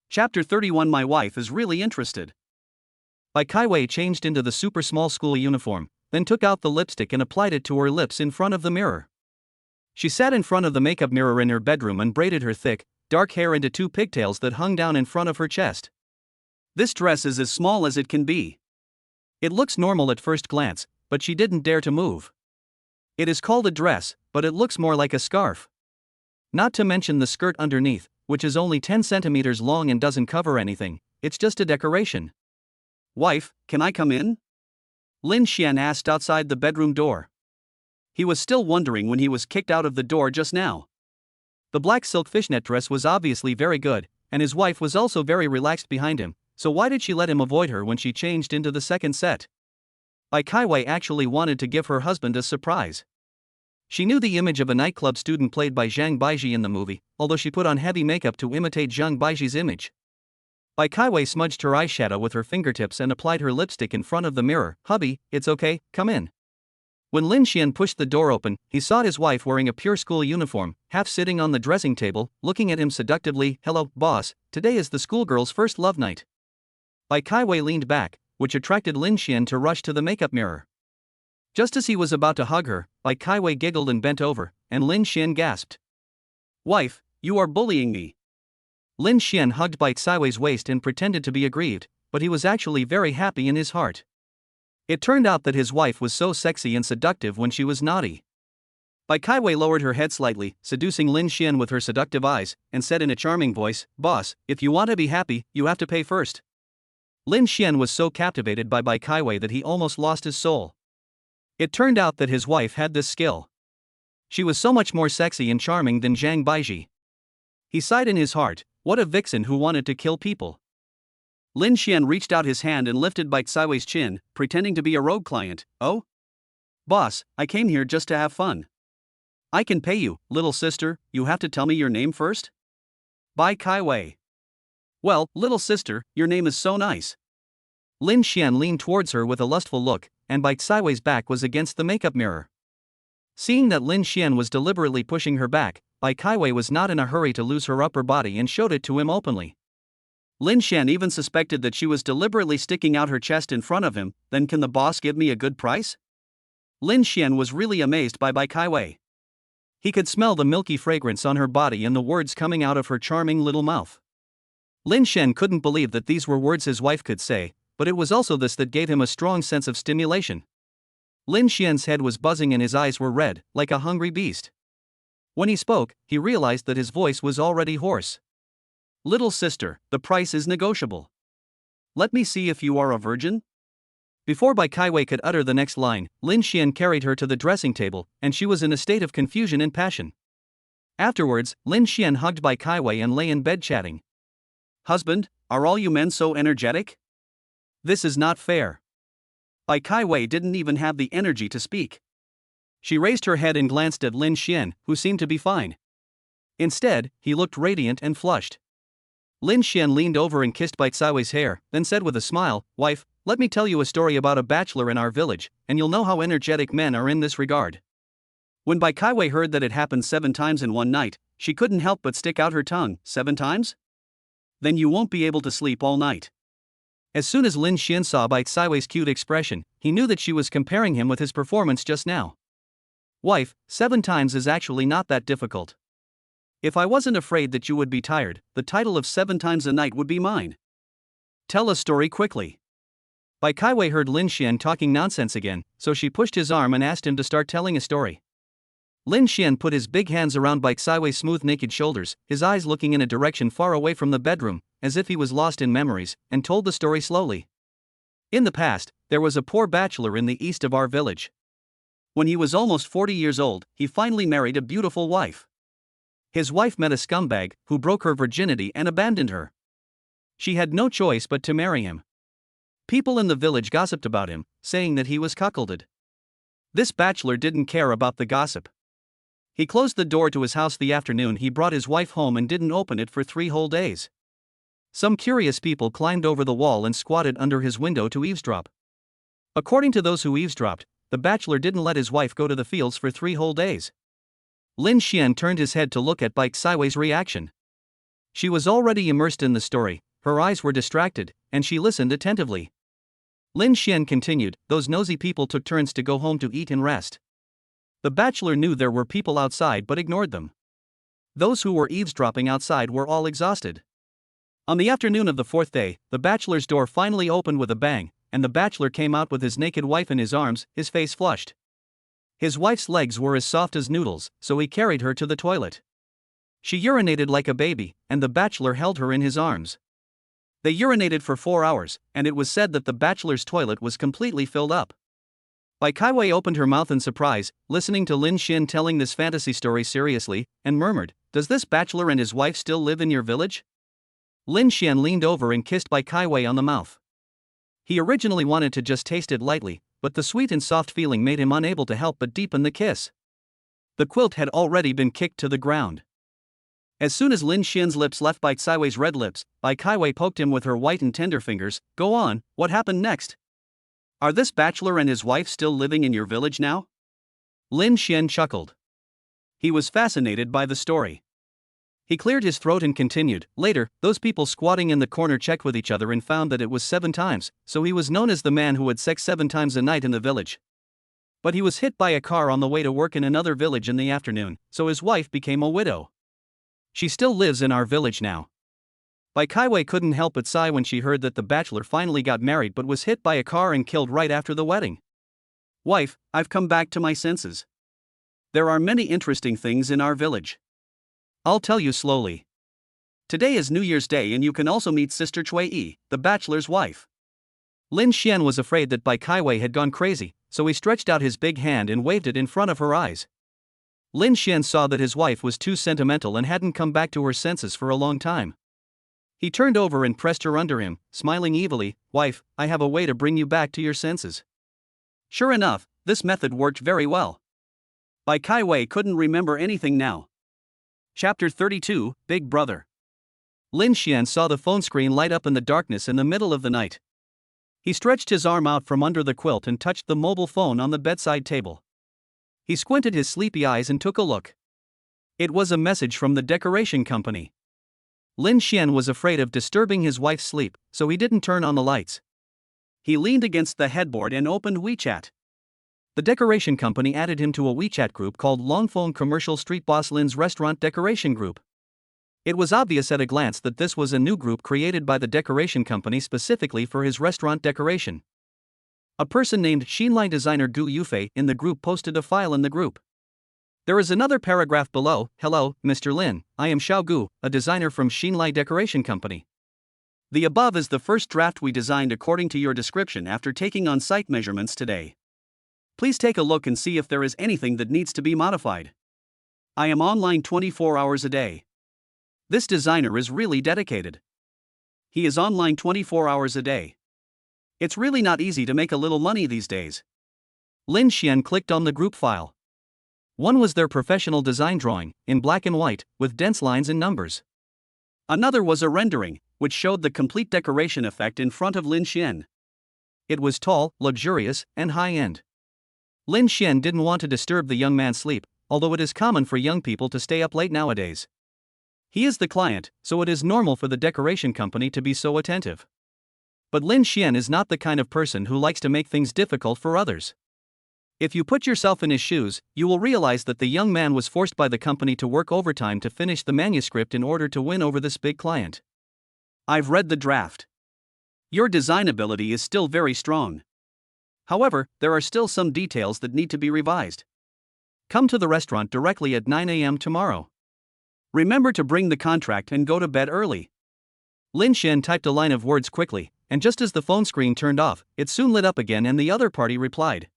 Chapter 31. My wife is really interested. Bai Kaiwei changed into the super small school uniform, then took out the lipstick and applied it to her lips in front of the mirror. She sat in front of the makeup mirror in her bedroom and braided her thick, dark hair into two pigtails that hung down in front of her chest. This dress is as small as it can be. It looks normal at first glance, but she didn't dare to move. It is called a dress, but it looks more like a scarf. Not to mention the skirt underneath, which is only 10 centimeters long and doesn't cover anything, it's just a decoration. "Wife, can I come in?" Lin Xian asked outside the bedroom door. He was still wondering when he was kicked out of the door just now. The black silk fishnet dress was obviously very good, and his wife was also very relaxed behind him, so why did she let him avoid her when she changed into the second set? Bai Kaiwei actually wanted to give her husband a surprise. She knew the image of a nightclub student played by Zhang Baiji in the movie, although she put on heavy makeup to imitate Zhang Baiji's image. Bai Kaiwei smudged her eyeshadow with her fingertips and applied her lipstick in front of the mirror. "Hubby, it's okay, come in." When Lin Xian pushed the door open, he saw his wife wearing a pure school uniform, half sitting on the dressing table, looking at him seductively. "Hello, boss, today is the schoolgirl's first love night." Bai Kaiwei leaned back, which attracted Lin Xian to rush to the makeup mirror. Just as he was about to hug her, Bai Kaiwei giggled and bent over, and Lin Xian gasped. "Wife, you are bullying me." Lin Xian hugged Bai Kaiwei's waist and pretended to be aggrieved, but he was actually very happy in his heart. It turned out that his wife was so sexy and seductive when she was naughty. Bai Kaiwei lowered her head slightly, seducing Lin Xian with her seductive eyes, and said in a charming voice, "Boss, if you want to be happy, you have to pay first." Lin Xian was so captivated by Bai Kaiwei that he almost lost his soul. It turned out that his wife had this skill. She was so much more sexy and charming than Zhang Baiji. He sighed in his heart, what a vixen who wanted to kill people. Lin Xian reached out his hand and lifted Bai Kaiwei's chin, pretending to be a rogue client. "Oh? Boss, I came here just to have fun." "I can pay you, little sister, you have to tell me your name first." "Bai Kaiwei." "Well, little sister, your name is so nice." Lin Xian leaned towards her with a lustful look, and Bai Kaiwei's back was against the makeup mirror. Seeing that Lin Xian was deliberately pushing her back, Bai Kaiwei was not in a hurry to lose her upper body and showed it to him openly. Lin Xian even suspected that she was deliberately sticking out her chest in front of him. "Then can the boss give me a good price?" Lin Xian was really amazed by Bai Kaiwei. He could smell the milky fragrance on her body and the words coming out of her charming little mouth. Lin Xian couldn't believe that these were words his wife could say, but it was also this that gave him a strong sense of stimulation. Lin Xian's head was buzzing and his eyes were red, like a hungry beast. When he spoke, he realized that his voice was already hoarse. "Little sister, the price is negotiable. Let me see if you are a virgin." Before Bai Kaiwei could utter the next line, Lin Xian carried her to the dressing table, and she was in a state of confusion and passion. Afterwards, Lin Xian hugged Bai Kaiwei and lay in bed chatting. Husband, are all you men so energetic? This is not fair. Bai Kaiwei didn't even have the energy to speak. She raised her head and glanced at Lin Xian, who seemed to be fine. Instead, he looked radiant and flushed. Lin Xian leaned over and kissed Bai Kaiwei's hair, then said with a smile, "Wife, let me tell you a story about a bachelor in our village, and you'll know how energetic men are in this regard." When Bai Kaiwei heard that it happened 7 times in one night, she couldn't help but stick out her tongue. 7 times? Then you won't be able to sleep all night. As soon as Lin Xian saw Bai Kaiwei's cute expression, he knew that she was comparing him with his performance just now. "Wife, 7 times is actually not that difficult. If I wasn't afraid that you would be tired, the title of 7 times a night would be mine. Tell a story quickly." Bai Kaiwei heard Lin Xian talking nonsense again, so she pushed his arm and asked him to start telling a story. Lin Xian put his big hands around Bai Kaiwei's smooth naked shoulders, his eyes looking in a direction far away from the bedroom, as if he was lost in memories, and told the story slowly. In the past, there was a poor bachelor in the east of our village. When he was almost 40 years old, he finally married a beautiful wife. His wife met a scumbag, who broke her virginity and abandoned her. She had no choice but to marry him. People in the village gossiped about him, saying that he was cuckolded. This bachelor didn't care about the gossip. He closed the door to his house the afternoon he brought his wife home and didn't open it for 3 whole days. Some curious people climbed over the wall and squatted under his window to eavesdrop. According to those who eavesdropped, the bachelor didn't let his wife go to the fields for 3 whole days. Lin Xian turned his head to look at Bai Kaiwei's reaction. She was already immersed in the story, her eyes were distracted, and she listened attentively. Lin Xian continued, "Those nosy people took turns to go home to eat and rest. The bachelor knew there were people outside but ignored them. Those who were eavesdropping outside were all exhausted. On the afternoon of the 4th day, the bachelor's door finally opened with a bang, and the bachelor came out with his naked wife in his arms, his face flushed. His wife's legs were as soft as noodles, so he carried her to the toilet. She urinated like a baby, and the bachelor held her in his arms. They urinated for 4 hours, and it was said that the bachelor's toilet was completely filled up. Bai Kaiwei opened her mouth in surprise, listening to Lin Xian telling this fantasy story seriously, and murmured, "Does this bachelor and his wife still live in your village?" Lin Xian leaned over and kissed Bai Kaiwei on the mouth. He originally wanted to just taste it lightly, but the sweet and soft feeling made him unable to help but deepen the kiss. The quilt had already been kicked to the ground. As soon as Lin Xian's lips left Bai Kaiwei's red lips, Bai Kaiwei poked him with her white and tender fingers. "Go on, what happened next? Are this bachelor and his wife still living in your village now?" Lin Xian chuckled. He was fascinated by the story. He cleared his throat and continued, "Later, those people squatting in the corner checked with each other and found that it was 7 times, so he was known as the man who had sex 7 times a night in the village. But he was hit by a car on the way to work in another village in the afternoon, so his wife became a widow. She still lives in our village now." Bai Kaiwei couldn't help but sigh when she heard that the bachelor finally got married but was hit by a car and killed right after the wedding. "Wife, I've come back to my senses. There are many interesting things in our village. I'll tell you slowly. Today is New Year's Day and you can also meet Sister Cui Yi, the bachelor's wife." Lin Xian was afraid that Bai Kaiwei had gone crazy, so he stretched out his big hand and waved it in front of her eyes. Lin Xian saw that his wife was too sentimental and hadn't come back to her senses for a long time. He turned over and pressed her under him, smiling evilly. "Wife, I have a way to bring you back to your senses." Sure enough, this method worked very well. Bai Kaiwei couldn't remember anything now. Chapter 32, Big Brother. Lin Xian saw the phone screen light up in the darkness in the middle of the night. He stretched his arm out from under the quilt and touched the mobile phone on the bedside table. He squinted his sleepy eyes and took a look. It was a message from the decoration company. Lin Xian was afraid of disturbing his wife's sleep, so he didn't turn on the lights. He leaned against the headboard and opened WeChat. The decoration company added him to a WeChat group called Longphone Commercial Street Boss Lin's Restaurant Decoration Group. It was obvious at a glance that this was a new group created by the decoration company specifically for his restaurant decoration. A person named Xinlai designer Gu Yufei in the group posted a file in the group. There is another paragraph below. "Hello, Mr. Lin, I am Xiao Gu, a designer from Xinlai Decoration Company. The above is the first draft we designed according to your description after taking on site measurements today. Please take a look and see if there is anything that needs to be modified. I am online 24 hours a day. This designer is really dedicated. He is online 24 hours a day. It's really not easy to make a little money these days. Lin Xian clicked on the group file. One was their professional design drawing, in black and white, with dense lines and numbers. Another was a rendering, which showed the complete decoration effect in front of Lin Xian. It was tall, luxurious, and high-end. Lin Xian didn't want to disturb the young man's sleep, although it is common for young people to stay up late nowadays. He is the client, so it is normal for the decoration company to be so attentive. But Lin Xian is not the kind of person who likes to make things difficult for others. If you put yourself in his shoes, you will realize that the young man was forced by the company to work overtime to finish the manuscript in order to win over this big client. I've read the draft. Your design ability is still very strong. However, there are still some details that need to be revised. Come to the restaurant directly at 9 a.m. tomorrow. Remember to bring the contract and go to bed early. Lin Xian typed a line of words quickly, and just as the phone screen turned off, it soon lit up again and the other party replied.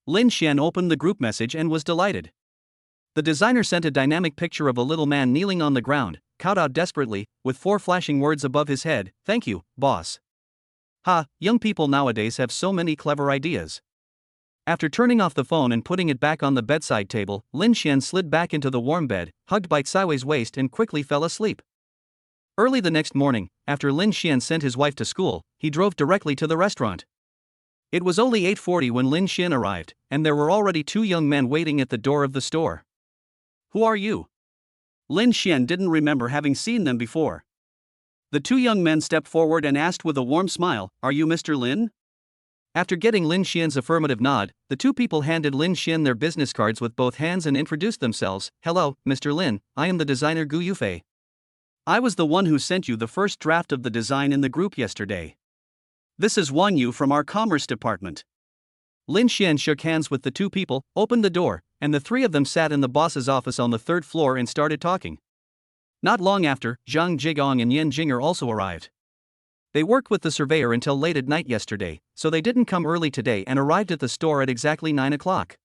Lin Xian opened the group message and was delighted. The designer sent a dynamic picture of a little man kneeling on the ground, cowed out desperately, with 4 flashing words above his head: "Thank you, boss." Ha, young people nowadays have so many clever ideas. After turning off the phone and putting it back on the bedside table, Lin Xian slid back into the warm bed, hugged by Caiwei's waist and quickly fell asleep. Early the next morning, after Lin Xian sent his wife to school, he drove directly to the restaurant. It was only 8:40 when Lin Xian arrived, and there were already 2 young men waiting at the door of the store. Who are you? Lin Xian didn't remember having seen them before. The 2 young men stepped forward and asked with a warm smile, "Are you Mr. Lin?" After getting Lin Xian's affirmative nod, the 2 people handed Lin Xian their business cards with both hands and introduced themselves. "Hello, Mr. Lin, I am the designer Gu Yufei. I was the one who sent you the first draft of the design in the group yesterday. This is Wang Yu from our commerce department." Lin Xian shook hands with the 2 people, opened the door, and the 3 of them sat in the boss's office on the 3rd floor and started talking. Not long after, Zhang Jigong and Yan Jinger also arrived. They worked with the surveyor until late at night yesterday, so they didn't come early today and arrived at the store at exactly 9 o'clock.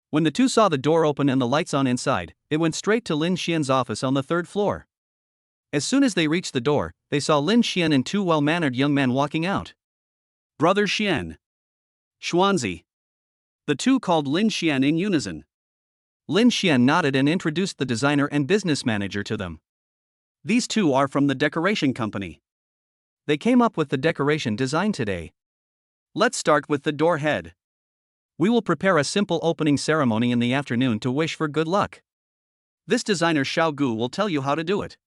When the 2 saw the door open and the lights on inside, they went straight to Lin Xian's office on the 3rd floor. As soon as they reached the door, they saw Lin Xian and 2 well-mannered young men walking out. "Brother Xian. Xuanzi." The 2 called Lin Xian in unison. Lin Xian nodded and introduced the designer and business manager to them. "These 2 are from the decoration company. They came up with the decoration design today. Let's start with the door head. We will prepare a simple opening ceremony in the afternoon to wish for good luck. This designer Xiao Gu will tell you how to do it."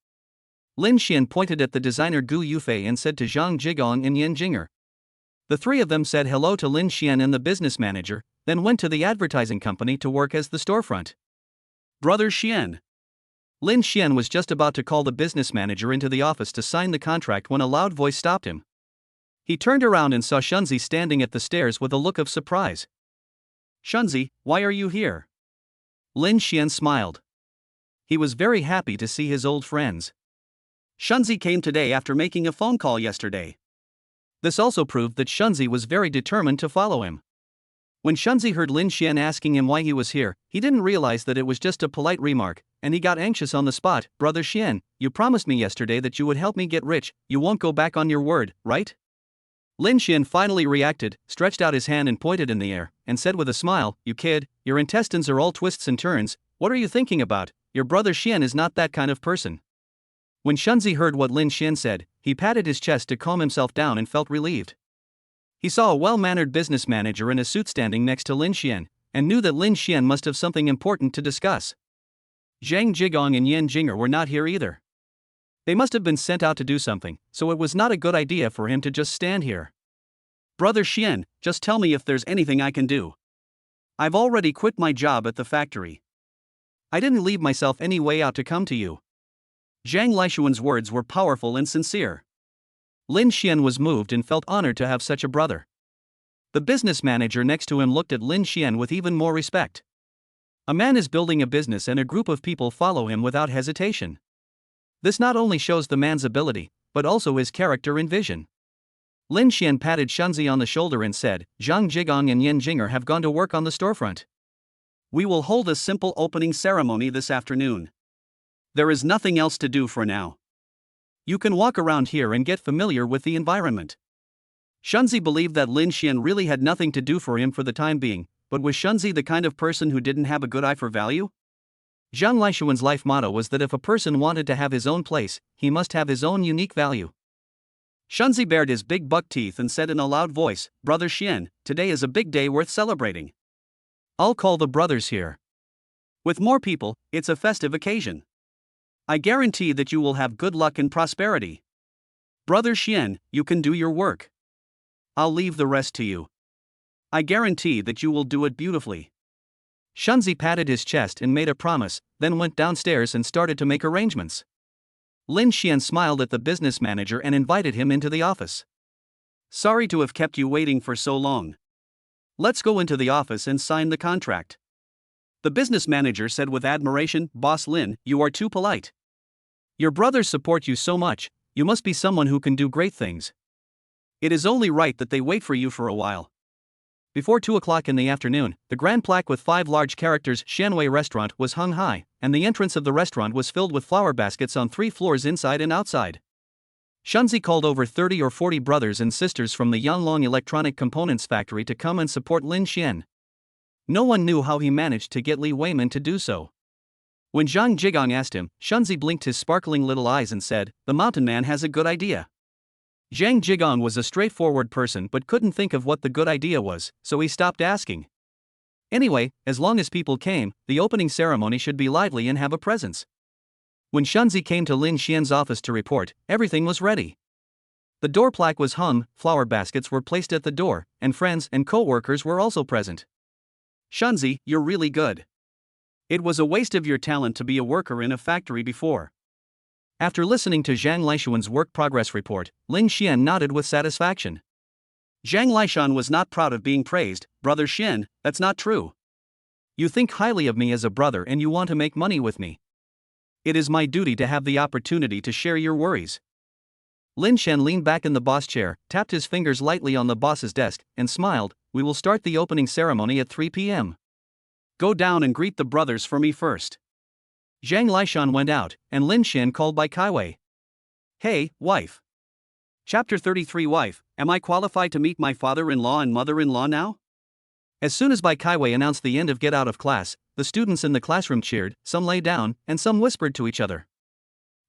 Lin Xian pointed at the designer Gu Yufei and said to Zhang Jigong and Yan Jinger. The 3 of them said hello to Lin Xian and the business manager, then went to the advertising company to work as the storefront. "Brother Xian." Lin Xian was just about to call the business manager into the office to sign the contract when a loud voice stopped him. He turned around and saw Shunzi standing at the stairs with a look of surprise. "Shunzi, why are you here?" Lin Xian smiled. He was very happy to see his old friends. "Shunzi came today after making a phone call yesterday." This also proved that Shunzi was very determined to follow him. When Shunzi heard Lin Xian asking him why he was here, he didn't realize that it was just a polite remark, and he got anxious on the spot. "Brother Xian, you promised me yesterday that you would help me get rich, you won't go back on your word, right?" Lin Xian finally reacted, stretched out his hand and pointed in the air, and said with a smile, "You kid, your intestines are all twists and turns, what are you thinking about? Your brother Xian is not that kind of person." When Shunzi heard what Lin Xian said, he patted his chest to calm himself down and felt relieved. He saw a well-mannered business manager in a suit standing next to Lin Xian, and knew that Lin Xian must have something important to discuss. Zhang Jigong and Yan Jinger were not here either. They must have been sent out to do something, so it was not a good idea for him to just stand here. "Brother Xian, just tell me if there's anything I can do. I've already quit my job at the factory. I didn't leave myself any way out to come to you." Zhang Lishuan's words were powerful and sincere. Lin Xian was moved and felt honored to have such a brother. The business manager next to him looked at Lin Xian with even more respect. A man is building a business and a group of people follow him without hesitation. This not only shows the man's ability, but also his character and vision. Lin Xian patted Shunzi on the shoulder and said, Zhang Jigong and Yan Jinger have gone to work on the storefront. We will hold a simple opening ceremony this afternoon. There is nothing else to do for now. You can walk around here and get familiar with the environment. Shunzi believed that Lin Xian really had nothing to do for him for the time being, but was Shunzi the kind of person who didn't have a good eye for value? Zhang Lishuan's life motto was that if a person wanted to have his own place, he must have his own unique value. Shunzi bared his big buck teeth and said in a loud voice, Brother Xian, today is a big day worth celebrating. I'll call the brothers here. With more people, it's a festive occasion. I guarantee that you will have good luck and prosperity. Brother Xian, you can do your work. I'll leave the rest to you. I guarantee that you will do it beautifully. Shunzi patted his chest and made a promise, then went downstairs and started to make arrangements. Lin Xian smiled at the business manager and invited him into the office. Sorry to have kept you waiting for so long. Let's go into the office and sign the contract. The business manager said with admiration, Boss Lin, you are too polite. Your brothers support you so much, you must be someone who can do great things. It is only right that they wait for you for a while. Before 2 o'clock in the afternoon, the grand plaque with 5 large characters Xianwei Restaurant was hung high, and the entrance of the restaurant was filled with flower baskets on 3 floors inside and outside. Shunzi called over 30 or 40 brothers and sisters from the Yanglong Electronic Components factory to come and support Lin Xian. No one knew how he managed to get Li Weiman to do so. When Zhang Jigong asked him, Shunzi blinked his sparkling little eyes and said, The mountain man has a good idea. Zhang Jigong was a straightforward person but couldn't think of what the good idea was, so he stopped asking. Anyway, as long as people came, the opening ceremony should be lively and have a presence. When Shunzi came to Lin Xian's office to report, everything was ready. The door plaque was hung, flower baskets were placed at the door, and friends and co-workers were also present. Shunzi, you're really good. It was a waste of your talent to be a worker in a factory before. After listening to Zhang Lishuan's work progress report, Lin Xian nodded with satisfaction. Zhang Lishuan was not proud of being praised, Brother Xian, that's not true. You think highly of me as a brother and you want to make money with me. It is my duty to have the opportunity to share your worries. Lin Xian leaned back in the boss chair, tapped his fingers lightly on the boss's desk, and smiled, We will start the opening ceremony at 3 p.m. Go down and greet the brothers for me first. Zhang Lishuan went out, and Lin Xian called Bai Kaiwei. Hey, wife. Chapter 33 Wife, am I qualified to meet my father-in-law and mother-in-law now? As soon as Bai Kaiwei announced the end of Get Out of Class, the students in the classroom cheered, some lay down, and some whispered to each other.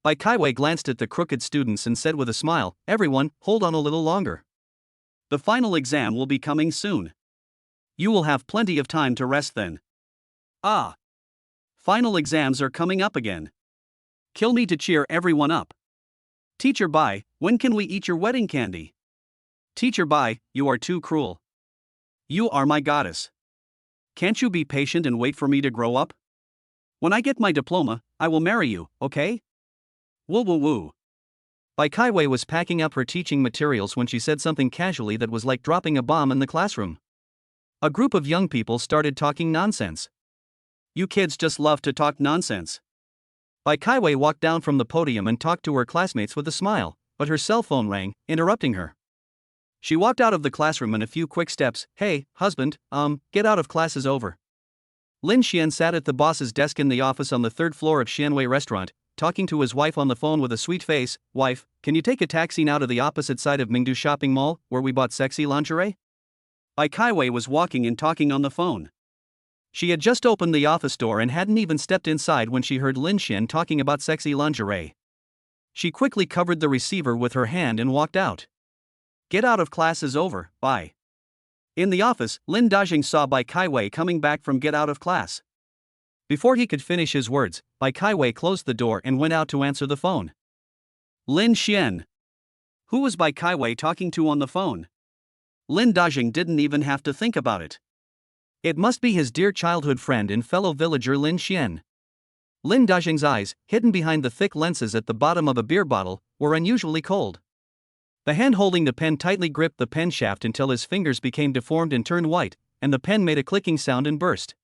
Bai Kaiwei glanced at the crooked students and said with a smile, Everyone, hold on a little longer. The final exam will be coming soon. You will have plenty of time to rest then. Ah. Final exams are coming up again. Kill me to cheer everyone up. Teacher Bai, when can we eat your wedding candy? Teacher Bai, you are too cruel. You are my goddess. Can't you be patient and wait for me to grow up? When I get my diploma, I will marry you, okay? Woo woo woo. Bai Kaiwei was packing up her teaching materials when she said something casually that was like dropping a bomb in the classroom. A group of young people started talking nonsense. You kids just love to talk nonsense. Bai Kaiwei walked down from the podium and talked to her classmates with a smile, but her cell phone rang, interrupting her. She walked out of the classroom in a few quick steps. Hey, husband, get out of class is over. Lin Xian sat at the boss's desk in the office on the 3rd floor of Xianwei Restaurant, talking to his wife on the phone with a sweet face. Wife, can you take a taxi now to the opposite side of Mingdu Shopping Mall, where we bought sexy lingerie? Bai Kaiwei was walking and talking on the phone. She had just opened the office door and hadn't even stepped inside when she heard Lin Xian talking about sexy lingerie. She quickly covered the receiver with her hand and walked out. Get out of class is over, bye. In the office, Lin Dajing saw Bai Kaiwei coming back from get out of class. Before he could finish his words, Bai Kaiwei closed the door and went out to answer the phone. Lin Xian. Who was Bai Kaiwei talking to on the phone? Lin Dajing didn't even have to think about it. It must be his dear childhood friend and fellow villager Lin Xian. Lin Dajing's eyes, hidden behind the thick lenses at the bottom of a beer bottle, were unusually cold. The hand holding the pen tightly gripped the pen shaft until his fingers became deformed and turned white, and the pen made a clicking sound and burst.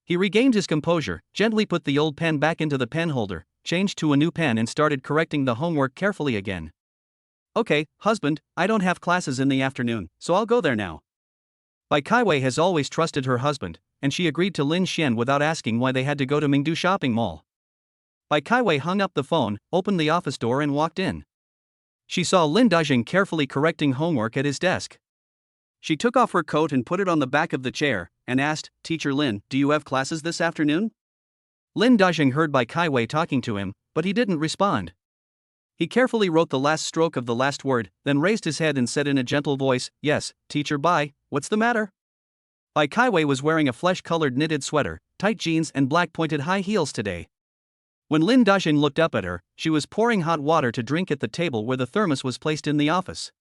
He regained his composure, gently put the old pen back into the pen holder, changed to a new pen and started correcting the homework carefully again. Okay, husband, I don't have classes in the afternoon, so I'll go there now. Bai Kaiwei has always trusted her husband, and she agreed to Lin Xian without asking why they had to go to Mingdu Shopping Mall. Bai Kaiwei hung up the phone, opened the office door and walked in. She saw Lin Dajing carefully correcting homework at his desk. She took off her coat and put it on the back of the chair, and asked, Teacher Lin, do you have classes this afternoon? Lin Dajing heard Bai Kaiwei talking to him, but he didn't respond. He carefully wrote the last stroke of the last word, then raised his head and said in a gentle voice, Yes, Teacher Bai, what's the matter? Bai Kaiwei was wearing a flesh-colored knitted sweater, tight jeans and black pointed high heels today. When Lin Dajing looked up at her, she was pouring hot water to drink at the table where the thermos was placed in the office.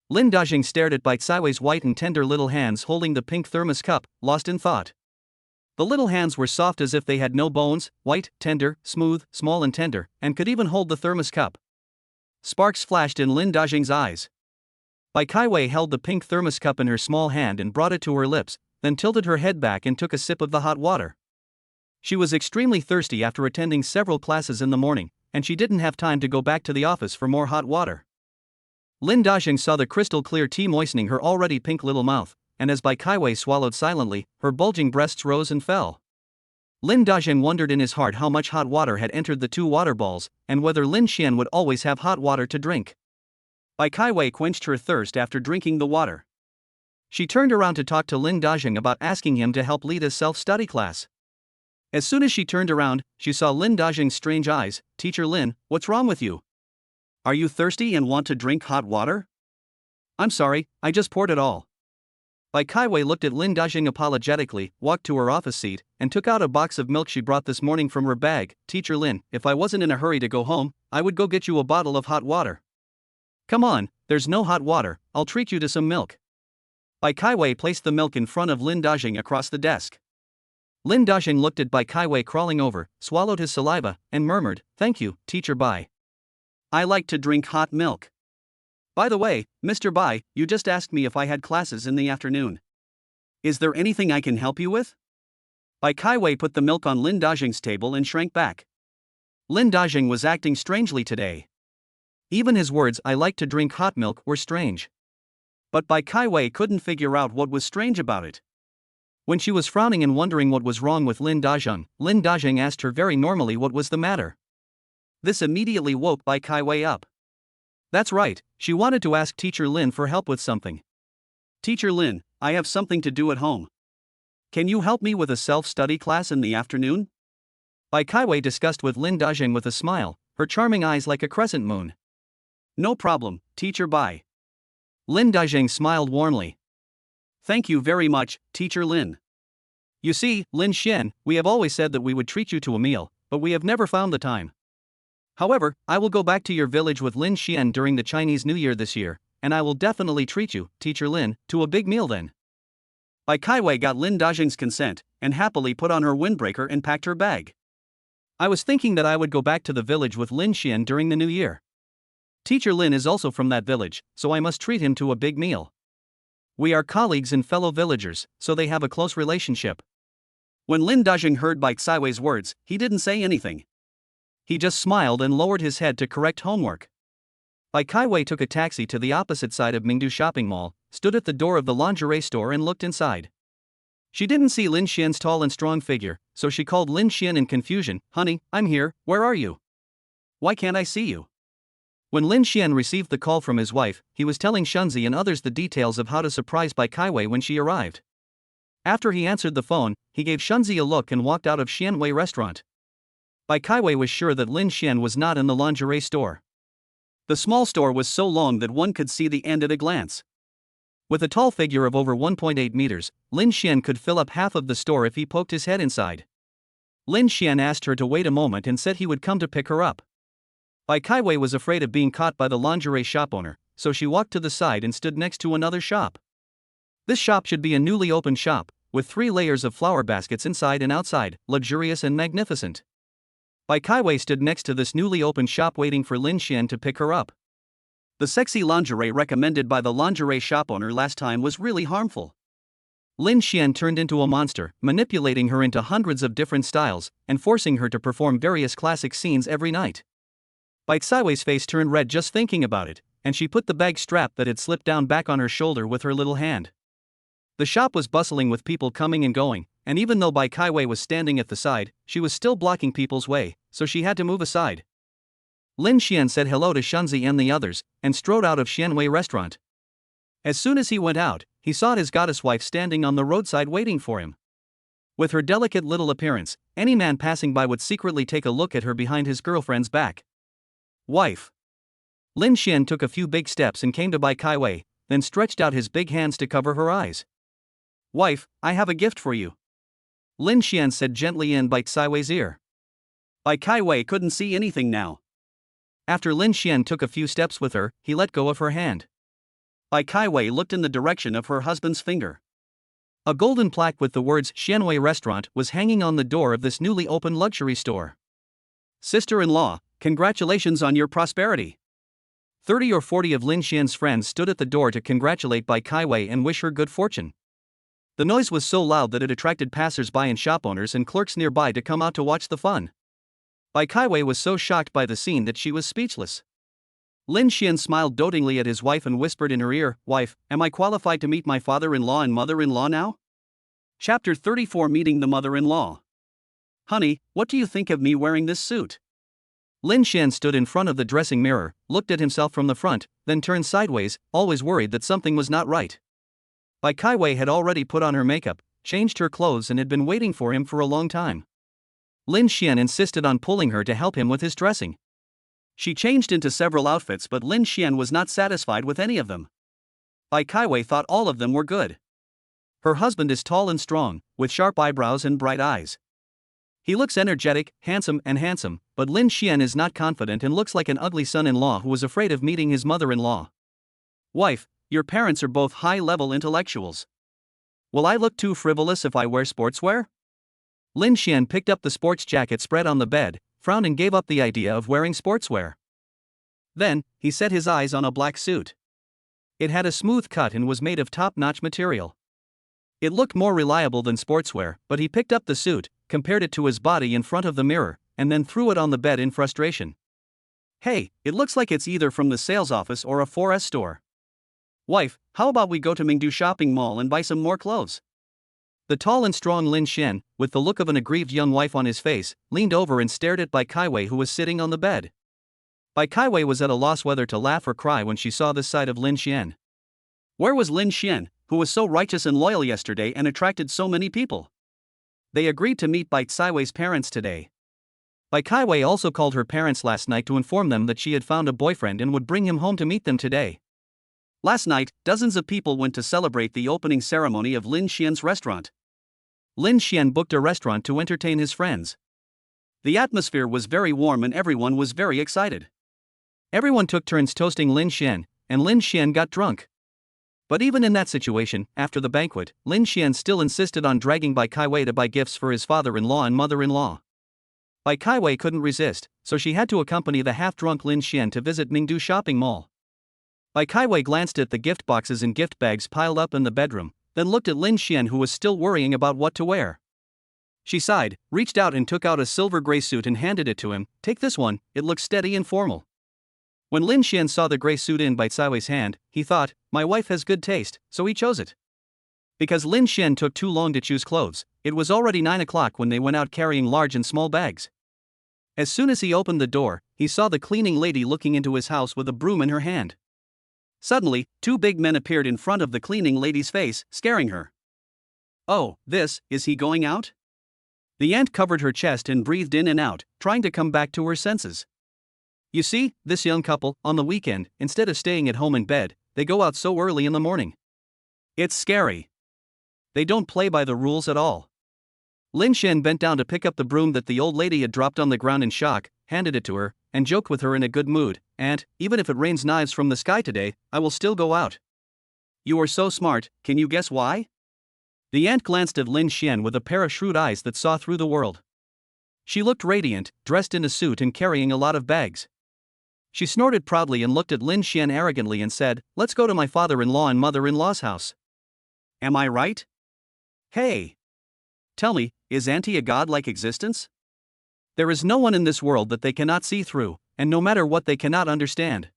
Lin Dajing stared at Bai Kaiwei's white and tender little hands holding the pink thermos cup, lost in thought. The little hands were soft as if they had no bones, white, tender, smooth, small and tender, and could even hold the thermos cup. Sparks flashed in Lin Dajing's eyes. Bai Kaiwei held the pink thermos cup in her small hand and brought it to her lips, then tilted her head back and took a sip of the hot water. She was extremely thirsty after attending several classes in the morning, and she didn't have time to go back to the office for more hot water. Lin Dajing saw the crystal clear tea moistening her already pink little mouth, and as Bai Kaiwei swallowed silently, her bulging breasts rose and fell. Lin Dajing wondered in his heart how much hot water had entered the two water balls, and whether Lin Xian would always have hot water to drink. Bai Kaiwei quenched her thirst after drinking the water. She turned around to talk to Lin Dajing about asking him to help lead a self-study class. As soon as she turned around, she saw Lin Dajing's strange eyes. Teacher Lin, what's wrong with you? Are you thirsty and want to drink hot water? I'm sorry, I just poured it all. Bai Kaiwei looked at Lin Dajing apologetically, walked to her office seat, and took out a box of milk she brought this morning from her bag. Teacher Lin, if I wasn't in a hurry to go home, I would go get you a bottle of hot water. Come on, there's no hot water, I'll treat you to some milk. Bai Kaiwei placed the milk in front of Lin Dajing across the desk. Lin Dajing looked at Bai Kaiwei crawling over, swallowed his saliva, and murmured, Thank you, Teacher Bai. I like to drink hot milk. By the way, Mr. Bai, you just asked me if I had classes in the afternoon. Is there anything I can help you with? Bai Kaiwei put the milk on Lin Dajing's table and shrank back. Lin Dajing was acting strangely today. Even his words, I like to drink hot milk, were strange. But Bai Kaiwei couldn't figure out what was strange about it. When she was frowning and wondering what was wrong with Lin Dajing asked her very normally what was the matter. This immediately woke Bai Kaiwei up. That's right, she wanted to ask Teacher Lin for help with something. Teacher Lin, I have something to do at home. Can you help me with a self-study class in the afternoon? Bai Kaiwei discussed with Lin Dajing with a smile, her charming eyes like a crescent moon. No problem, Teacher Bai. Lin Dajing smiled warmly. Thank you very much, Teacher Lin. You see, Lin Xian, we have always said that we would treat you to a meal, but we have never found the time. However, I will go back to your village with Lin Xian during the Chinese New Year this year, and I will definitely treat you, Teacher Lin, to a big meal then. Bai Kaiwei got Lin Dajing's consent, and happily put on her windbreaker and packed her bag. I was thinking that I would go back to the village with Lin Xian during the New Year. Teacher Lin is also from that village, so I must treat him to a big meal. We are colleagues and fellow villagers, so they have a close relationship. When Lin Dajing heard Bai Kaiwei's words, he didn't say anything. He just smiled and lowered his head to correct homework. Bai Kaiwei took a taxi to the opposite side of Mingdu Shopping Mall, stood at the door of the lingerie store and looked inside. She didn't see Lin Xian's tall and strong figure, so she called Lin Xian in confusion, Honey, I'm here, where are you? Why can't I see you? When Lin Xian received the call from his wife, he was telling Shunzi and others the details of how to surprise Bai Kaiwei when she arrived. After he answered the phone, he gave Shunzi a look and walked out of Xianwei restaurant. Bai Kaiwei was sure that Lin Xian was not in the lingerie store. The small store was so long that one could see the end at a glance. With a tall figure of over 1.8 meters, Lin Xian could fill up half of the store if he poked his head inside. Lin Xian asked her to wait a moment and said he would come to pick her up. Bai Kaiwei was afraid of being caught by the lingerie shop owner, so she walked to the side and stood next to another shop. This shop should be a newly opened shop, with 3 layers of flower baskets inside and outside, luxurious and magnificent. Bai Kaiwei stood next to this newly opened shop waiting for Lin Xian to pick her up. The sexy lingerie recommended by the lingerie shop owner last time was really harmful. Lin Xian turned into a monster, manipulating her into hundreds of different styles, and forcing her to perform various classic scenes every night. Bai Kaiwei's face turned red just thinking about it, and she put the bag strap that had slipped down back on her shoulder with her little hand. The shop was bustling with people coming and going, and even though Bai Kaiwei was standing at the side, she was still blocking people's way, so she had to move aside. Lin Xian said hello to Shunzi and the others, and strode out of Xianwei restaurant. As soon as he went out, he saw his goddess wife standing on the roadside waiting for him. With her delicate little appearance, any man passing by would secretly take a look at her behind his girlfriend's back. Wife. Lin Xian took a few big steps and came to Bai Kaiwei, then stretched out his big hands to cover her eyes. Wife, I have a gift for you. Lin Xian said gently in Bai Kaiwei's ear. Bai Kaiwei couldn't see anything now. After Lin Xian took a few steps with her, he let go of her hand. Bai Kaiwei looked in the direction of her husband's finger. A golden plaque with the words Xianwei Restaurant was hanging on the door of this newly opened luxury store. Sister-in-law, congratulations on your prosperity. 30 or 40 of Lin Xian's friends stood at the door to congratulate Bai Kaiwei and wish her good fortune. The noise was so loud that it attracted passers-by and shop owners and clerks nearby to come out to watch the fun. Bai Kaiwei was so shocked by the scene that she was speechless. Lin Xian smiled dotingly at his wife and whispered in her ear, Wife, am I qualified to meet my father-in-law and mother-in-law now? Chapter 34 Meeting the Mother-in-Law. Honey, what do you think of me wearing this suit? Lin Xian stood in front of the dressing mirror, looked at himself from the front, then turned sideways, always worried that something was not right. Bai Kaiwei had already put on her makeup, changed her clothes and had been waiting for him for a long time. Lin Xian insisted on pulling her to help him with his dressing. She changed into several outfits, but Lin Xian was not satisfied with any of them. Bai Kaiwei thought all of them were good. Her husband is tall and strong, with sharp eyebrows and bright eyes. He looks energetic, handsome, but Lin Xian is not confident and looks like an ugly son-in-law who was afraid of meeting his mother-in-law. Wife, your parents are both high-level intellectuals. Will I look too frivolous if I wear sportswear? Lin Xian picked up the sports jacket spread on the bed, frowned and gave up the idea of wearing sportswear. Then, he set his eyes on a black suit. It had a smooth cut and was made of top-notch material. It looked more reliable than sportswear, but he picked up the suit, compared it to his body in front of the mirror, and then threw it on the bed in frustration. Hey, it looks like it's either from the sales office or a 4S store. Wife, how about we go to Mingdu shopping mall and buy some more clothes? The tall and strong Lin Xian, with the look of an aggrieved young wife on his face, leaned over and stared at Bai Kaiwei who was sitting on the bed. Bai Kaiwei was at a loss whether to laugh or cry when she saw this side of Lin Xian. Where was Lin Xian, who was so righteous and loyal yesterday and attracted so many people? They agreed to meet Bai Kaiwei's parents today. Bai Kaiwei also called her parents last night to inform them that she had found a boyfriend and would bring him home to meet them today. Last night, dozens of people went to celebrate the opening ceremony of Lin Xian's restaurant. Lin Xian booked a restaurant to entertain his friends. The atmosphere was very warm and everyone was very excited. Everyone took turns toasting Lin Xian, and Lin Xian got drunk. But even in that situation, after the banquet, Lin Xian still insisted on dragging Bai Kaiwei to buy gifts for his father-in-law and mother-in-law. Bai Kaiwei couldn't resist, so she had to accompany the half-drunk Lin Xian to visit Mingdu shopping mall. Bai Kaiwei glanced at the gift boxes and gift bags piled up in the bedroom, then looked at Lin Xian who was still worrying about what to wear. She sighed, reached out and took out a silver gray suit and handed it to him. Take this one, it looks steady and formal. When Lin Xian saw the gray suit in Bai Kaiwei's hand, he thought, my wife has good taste, so he chose it. Because Lin Xian took too long to choose clothes, it was already 9 o'clock when they went out carrying large and small bags. As soon as he opened the door, he saw the cleaning lady looking into his house with a broom in her hand. Suddenly, 2 big men appeared in front of the cleaning lady's face, scaring her. Oh, is he going out? The aunt covered her chest and breathed in and out, trying to come back to her senses. You see, this young couple, on the weekend, instead of staying at home in bed, they go out so early in the morning. It's scary. They don't play by the rules at all. Lin Xian bent down to pick up the broom that the old lady had dropped on the ground in shock, handed it to her, and joked with her in a good mood, Aunt, even if it rains knives from the sky today, I will still go out. You are so smart, can you guess why? The aunt glanced at Lin Xian with a pair of shrewd eyes that saw through the world. She looked radiant, dressed in a suit and carrying a lot of bags. She snorted proudly and looked at Lin Xian arrogantly and said, let's go to my father-in-law and mother-in-law's house. Am I right? Hey! Tell me, is Auntie a godlike existence? There is no one in this world that they cannot see through, and no matter what they cannot understand.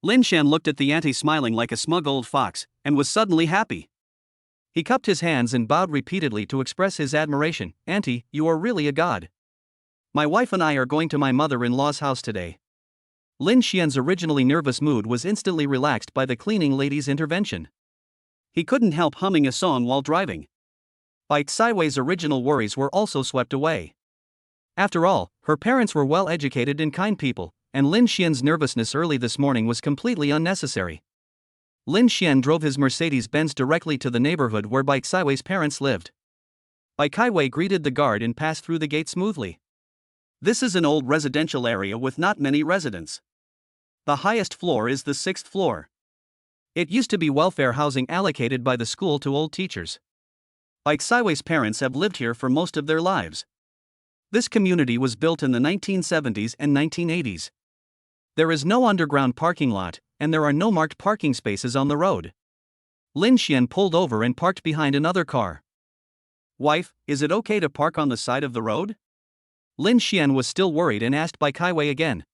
Lin Xian looked at the auntie smiling like a smug old fox, and was suddenly happy. He cupped his hands and bowed repeatedly to express his admiration. "Auntie, you are really a god. My wife and I are going to my mother-in-law's house today." Lin Xian's originally nervous mood was instantly relaxed by the cleaning lady's intervention. He couldn't help humming a song while driving. Bai Xiwei's original worries were also swept away. After all, her parents were well-educated and kind people, and Lin Xian's nervousness early this morning was completely unnecessary. Lin Xian drove his Mercedes-Benz directly to the neighborhood where Bai Xiwei's parents lived. Bai Xiwei greeted the guard and passed through the gate smoothly. This is an old residential area with not many residents. The highest floor is the 6th floor. It used to be welfare housing allocated by the school to old teachers. Bai Xiwei's parents have lived here for most of their lives. This community was built in the 1970s and 1980s. There is no underground parking lot, and there are no marked parking spaces on the road. Lin Xian pulled over and parked behind another car. "Wife, is it okay to park on the side of the road?" Lin Xian was still worried and asked Bai Xiwei again.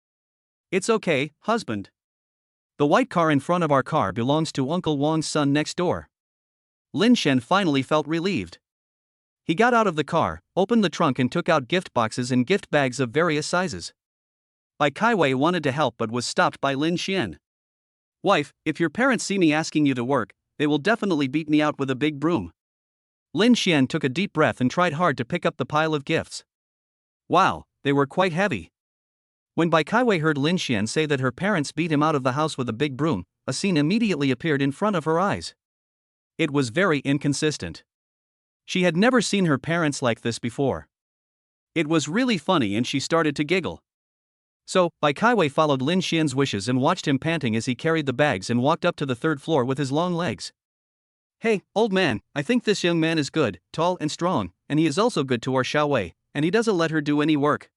"It's okay, husband. The white car in front of our car belongs to Uncle Wang's son next door." Lin Xian finally felt relieved. He got out of the car, opened the trunk and took out gift boxes and gift bags of various sizes. Bai Xiwei wanted to help but was stopped by Lin Xian. "Wife, if your parents see me asking you to work, they will definitely beat me out with a big broom." Lin Xian took a deep breath and tried hard to pick up the pile of gifts. Wow, they were quite heavy. When Bai Xiwei heard Lin Xian say that her parents beat him out of the house with a big broom, a scene immediately appeared in front of her eyes. It was very inconsistent. She had never seen her parents like this before. It was really funny and she started to giggle. So, Bai Xiwei followed Lin Xian's wishes and watched him panting as he carried the bags and walked up to the 3rd floor with his long legs. "Hey, old man, I think this young man is good, tall and strong, and he is also good to our Xiaowei, and he doesn't let her do any work."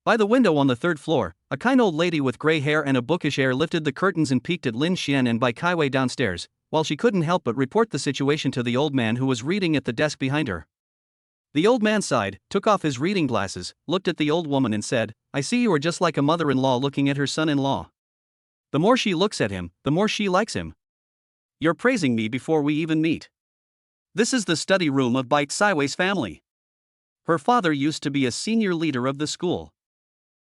By the window on the 3rd floor, a kind old lady with gray hair and a bookish air lifted the curtains and peeked at Lin Xian and Bai Xiwei downstairs, while she couldn't help but report the situation to the old man who was reading at the desk behind her. The old man sighed, took off his reading glasses, looked at the old woman and said, "I see you are just like a mother-in-law looking at her son-in-law. The more she looks at him, the more she likes him." "You're praising me before we even meet. This is the study room of Bai Xiwei's family. Her father used to be a senior leader of the school."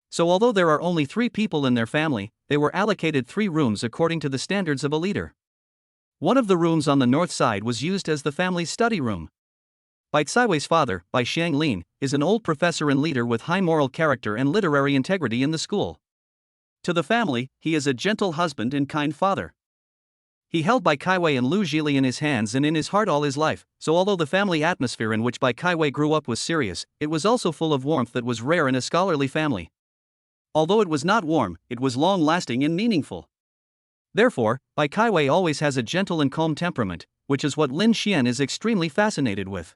So although there are only 3 people in their family, they were allocated 3 rooms according to the standards of a leader. One of the rooms on the north side was used as the family's study room. Bai Xiwei's father, Bai Xianglin, is an old professor and leader with high moral character and literary integrity in the school. To the family, he is a gentle husband and kind father. He held Bai Xiwei and Lu Zhili in his hands and in his heart all his life, so although the family atmosphere in which Bai Xiwei grew up was serious, it was also full of warmth that was rare in a scholarly family. Although it was not warm, it was long-lasting and meaningful. Therefore, Bai Xiwei always has a gentle and calm temperament, which is what Lin Xian is extremely fascinated with.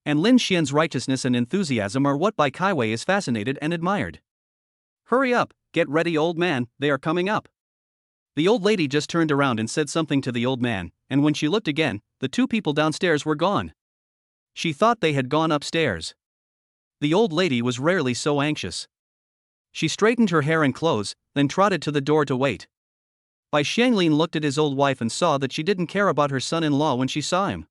And Lin Xian's righteousness and enthusiasm are what Bai Xiwei is fascinated and admired. "Hurry up, get ready old man, they are coming up." The old lady just turned around and said something to the old man, and when she looked again, the 2 people downstairs were gone. She thought they had gone upstairs. The old lady was rarely so anxious. She straightened her hair and clothes, then trotted to the door to wait. Bai Xianglin looked at his old wife and saw that she didn't care about her son-in-law when she saw him.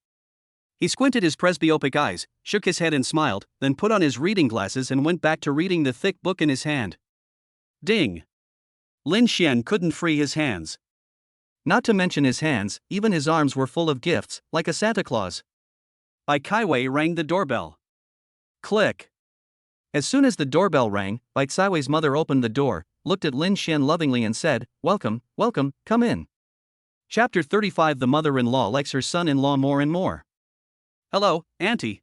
He squinted his presbyopic eyes, shook his head and smiled, then put on his reading glasses and went back to reading the thick book in his hand. Ding! Lin Xian couldn't free his hands. Not to mention his hands, even his arms were full of gifts, like a Santa Claus. Bai Xiwei rang the doorbell. Click! As soon as the doorbell rang, Bai Xiwei's mother opened the door, looked at Lin Xian lovingly and said, "Welcome, welcome, come in." Chapter 35. The mother-in-law likes her son-in-law more and more. "Hello, Auntie."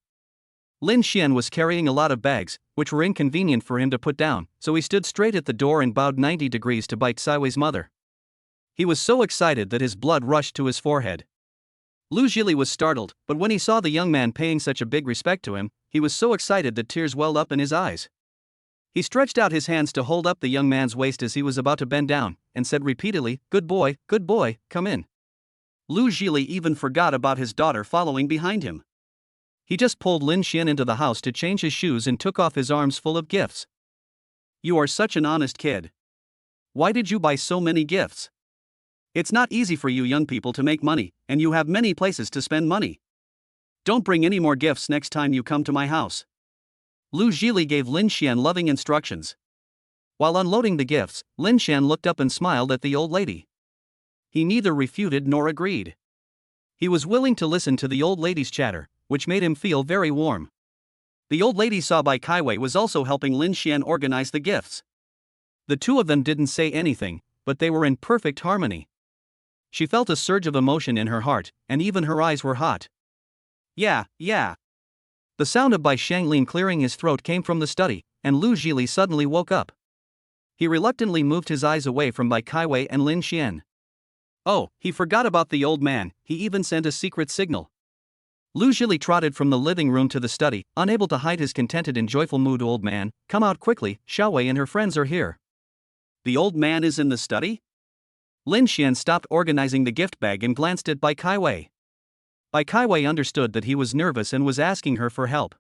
Lin Xian was carrying a lot of bags, which were inconvenient for him to put down, so he stood straight at the door and bowed 90 degrees to Bai Xiwei's mother. He was so excited that his blood rushed to his forehead. Lu Zhili was startled, but when he saw the young man paying such a big respect to him, he was so excited that tears welled up in his eyes. He stretched out his hands to hold up the young man's waist as he was about to bend down, and said repeatedly, good boy, come in." Lu Zhili even forgot about his daughter following behind him. He just pulled Lin Xian into the house to change his shoes and took off his arms full of gifts. "You are such an honest kid. Why did you buy so many gifts?" It's not easy for you young people to make money, and you have many places to spend money. Don't bring any more gifts next time you come to my house. Lu Zhili gave Lin Xian loving instructions. While unloading the gifts, Lin Xian looked up and smiled at the old lady. He neither refuted nor agreed. He was willing to listen to the old lady's chatter, which made him feel very warm. The old lady saw Bai Kaiwei was also helping Lin Xian organize the gifts. The two of them didn't say anything, but they were in perfect harmony. She felt a surge of emotion in her heart, and even her eyes were hot. Yeah. The sound of Bai Shanglin clearing his throat came from the study, and Lu Zhili suddenly woke up. He reluctantly moved his eyes away from Bai Kaiwei and Lin Xian. Oh, he forgot about the old man, he even sent a secret signal. Lu Zhili trotted from the living room to the study, unable to hide his contented and joyful mood. Old man, come out quickly, Xiaowei and her friends are here. The old man is in the study? Lin Xian stopped organizing the gift bag and glanced at Bai Kaiwei. Bai Kaiwei understood that he was nervous and was asking her for help.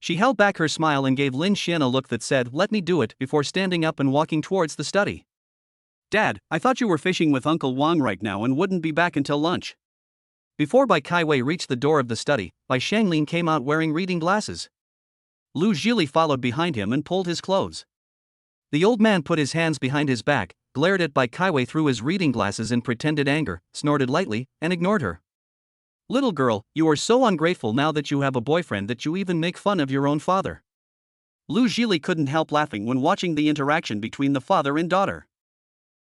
She held back her smile and gave Lin Xian a look that said, "Let me do it," before standing up and walking towards the study. Dad, I thought you were fishing with Uncle Wang right now and wouldn't be back until lunch. Before Bai Kaiwei reached the door of the study, Bai Shanglin came out wearing reading glasses. Lu Zhili followed behind him and pulled his clothes. The old man put his hands behind his back, glared at Bai Kaiwei through his reading glasses in pretended anger, snorted lightly, and ignored her. Little girl, you are so ungrateful now that you have a boyfriend that you even make fun of your own father. Lu Zhili couldn't help laughing when watching the interaction between the father and daughter.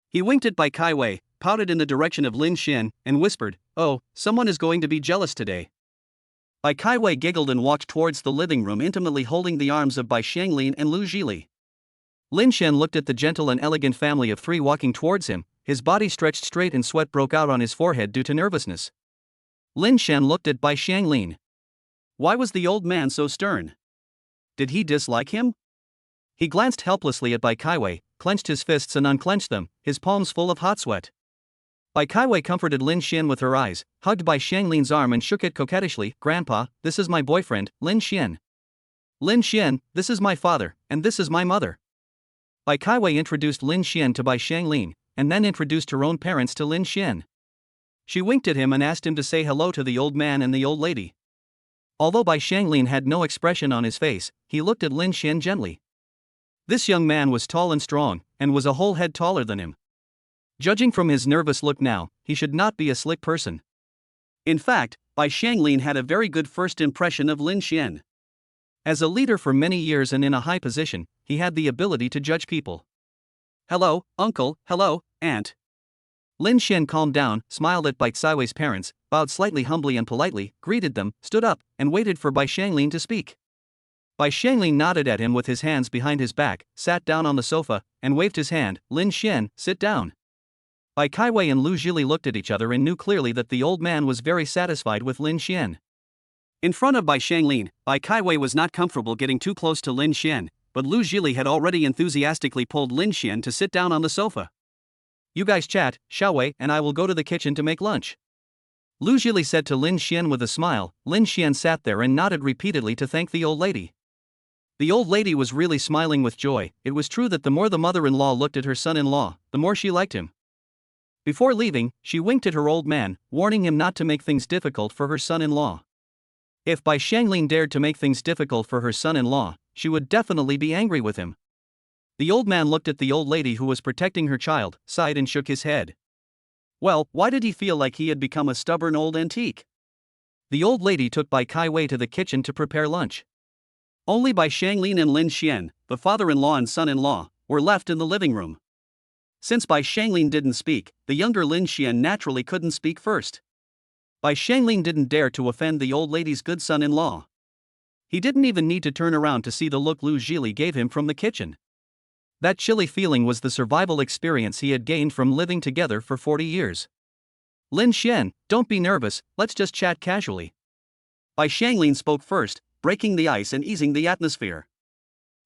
He winked at Bai Kaiwei, pouted in the direction of Lin Xian, and whispered, "Oh, someone is going to be jealous today." Bai Kaiwei giggled and walked towards the living room, intimately holding the arms of Bai Shanglin and Lu Zhili. Lin Xian looked at the gentle and elegant family of three walking towards him, his body stretched straight and sweat broke out on his forehead due to nervousness. Lin Xian looked at Bai Shanglin. Why was the old man so stern? Did he dislike him? He glanced helplessly at Bai Kaiwei, clenched his fists and unclenched them, his palms full of hot sweat. Bai Kaiwei comforted Lin Xian with her eyes, hugged Bai Shanglin's arm and shook it coquettishly. "Grandpa, this is my boyfriend, Lin Xian. Lin Xian, this is my father, and this is my mother." Bai Kaiwei introduced Lin Xian to Bai Shanglin, and then introduced her own parents to Lin Xian. She winked at him and asked him to say hello to the old man and the old lady. Although Bai Shanglin had no expression on his face, he looked at Lin Xian gently. This young man was tall and strong, and was a whole head taller than him. Judging from his nervous look now, he should not be a slick person. In fact, Bai Shanglin had a very good first impression of Lin Xian. As a leader for many years and in a high position, he had the ability to judge people. "Hello, uncle, hello, aunt." Lin Xian calmed down, smiled at Bai Kaiwei's parents, bowed slightly humbly and politely, greeted them, stood up, and waited for Bai Shanglin to speak. Bai Shanglin nodded at him with his hands behind his back, sat down on the sofa, and waved his hand. "Lin Xian, sit down." Bai Kaiwei and Lu Zhili looked at each other and knew clearly that the old man was very satisfied with Lin Xian. In front of Bai Shanglin, Bai Kaiwei was not comfortable getting too close to Lin Xian, but Lu Zhili had already enthusiastically pulled Lin Xian to sit down on the sofa. "You guys chat, Xiaowei and I will go to the kitchen to make lunch," Lu Zhili said to Lin Xian with a smile. Lin Xian sat there and nodded repeatedly to thank the old lady. The old lady was really smiling with joy. It was true that the more the mother-in-law looked at her son-in-law, the more she liked him. Before leaving, she winked at her old man, warning him not to make things difficult for her son-in-law. If Bai Shanglin dared to make things difficult for her son-in-law, she would definitely be angry with him. The old man looked at the old lady who was protecting her child, sighed and shook his head. Well, why did he feel like he had become a stubborn old antique? The old lady took Bai Kaiwei to the kitchen to prepare lunch. Only Bai Shanglin and Lin Xian, the father-in-law and son-in-law, were left in the living room. Since Bai Shanglin didn't speak, the younger Lin Xian naturally couldn't speak first. Bai Shanglin didn't dare to offend the old lady's good son-in-law. He didn't even need to turn around to see the look Lu Zhili gave him from the kitchen. That chilly feeling was the survival experience he had gained from living together for 40 years. "Lin Xian, don't be nervous, let's just chat casually." Bai Shanglin spoke first, breaking the ice and easing the atmosphere.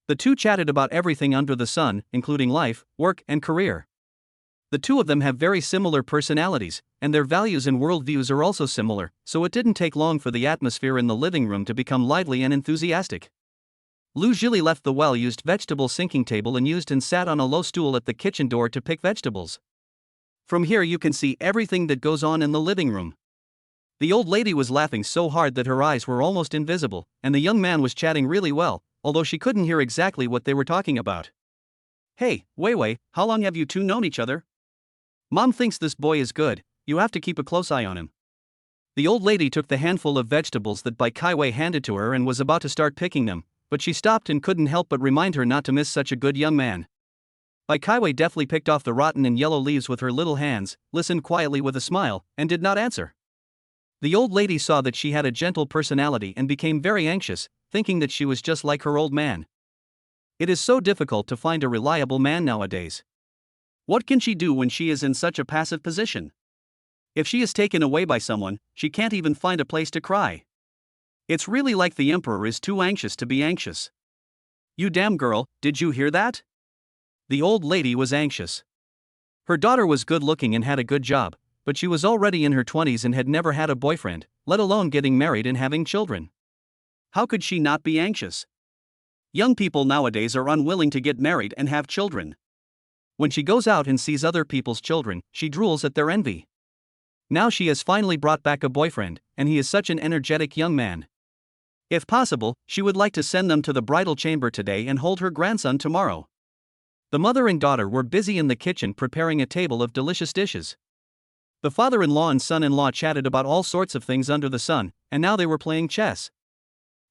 The two chatted about everything under the sun, including life, work, and career. The two of them have very similar personalities, and their values and worldviews are also similar, so it didn't take long for the atmosphere in the living room to become lively and enthusiastic. Lu Zhili left the well-used vegetable sinking table and sat on a low stool at the kitchen door to pick vegetables. From here you can see everything that goes on in the living room. The old lady was laughing so hard that her eyes were almost invisible, and the young man was chatting really well, although she couldn't hear exactly what they were talking about. Hey, Wei, how long have you two known each other? Mom thinks this boy is good, you have to keep a close eye on him. The old lady took the handful of vegetables that Bai Kaiwei handed to her and was about to start picking them, but she stopped and couldn't help but remind her not to miss such a good young man. Bai Kaiwei deftly picked off the rotten and yellow leaves with her little hands, listened quietly with a smile, and did not answer. The old lady saw that she had a gentle personality and became very anxious, thinking that she was just like her old man. It is so difficult to find a reliable man nowadays. What can she do when she is in such a passive position? If she is taken away by someone, she can't even find a place to cry. It's really like the emperor is too anxious to be anxious. You damn girl, did you hear that? The old lady was anxious. Her daughter was good looking and had a good job, but she was already in her 20s and had never had a boyfriend, let alone getting married and having children. How could she not be anxious? Young people nowadays are unwilling to get married and have children. When she goes out and sees other people's children, she drools at their envy. Now she has finally brought back a boyfriend, and he is such an energetic young man. If possible, she would like to send them to the bridal chamber today and hold her grandson tomorrow. The mother and daughter were busy in the kitchen preparing a table of delicious dishes. The father-in-law and son-in-law chatted about all sorts of things under the sun, and now they were playing chess.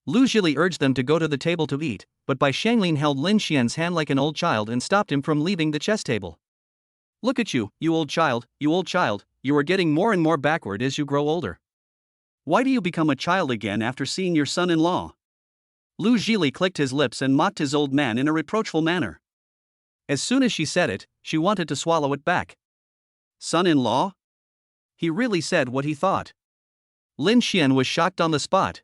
Lu Zhili urged them to go to the table to eat, but Bai Shanglin held Lin Xian's hand like an old child and stopped him from leaving the chess table. Look at you, you old child, you are getting more and more backward as you grow older. Why do you become a child again after seeing your son-in-law? Lu Zhili clicked his lips and mocked his old man in a reproachful manner. As soon as she said it, she wanted to swallow it back. Son-in-law? He really said what he thought. Lin Xian was shocked on the spot.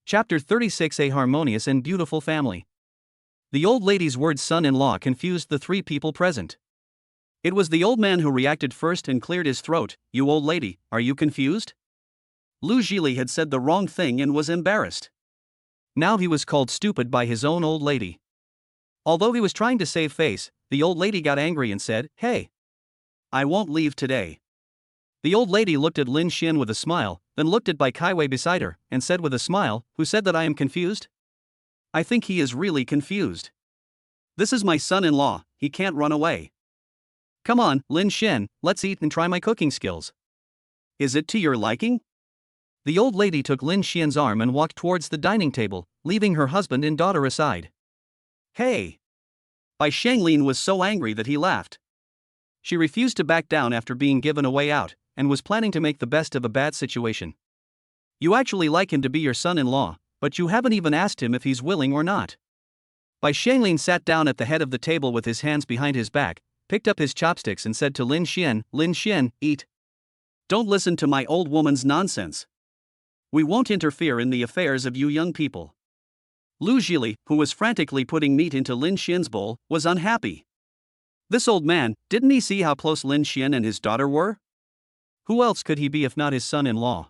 Chapter 36: A Harmonious and Beautiful Family. The old lady's word son-in-law confused the three people present. It was the old man who reacted first and cleared his throat. You old lady, are you confused? Lu Zhili had said the wrong thing and was embarrassed. Now he was called stupid by his own old lady. Although he was trying to save face, the old lady got angry and said, "Hey, I won't leave today." The old lady looked at Lin Xian with a smile, then looked at Bai Kaiwei beside her, and said with a smile, "Who said that I am confused?" I think he is really confused. This is my son-in-law, he can't run away. Come on, Lin Xian, let's eat and try my cooking skills. Is it to your liking? The old lady took Lin Xian's arm and walked towards the dining table, leaving her husband and daughter aside. Hey! Bai Shanglin was so angry that he laughed. She refused to back down after being given a way out, and was planning to make the best of a bad situation. You actually like him to be your son-in-law, but you haven't even asked him if he's willing or not. Bai Shanglin sat down at the head of the table with his hands behind his back, picked up his chopsticks and said to Lin Xian, eat. Don't listen to my old woman's nonsense. We won't interfere in the affairs of you young people. Lu Zhili, who was frantically putting meat into Lin Xian's bowl, was unhappy. This old man, didn't he see how close Lin Xian and his daughter were? Who else could he be if not his son-in-law?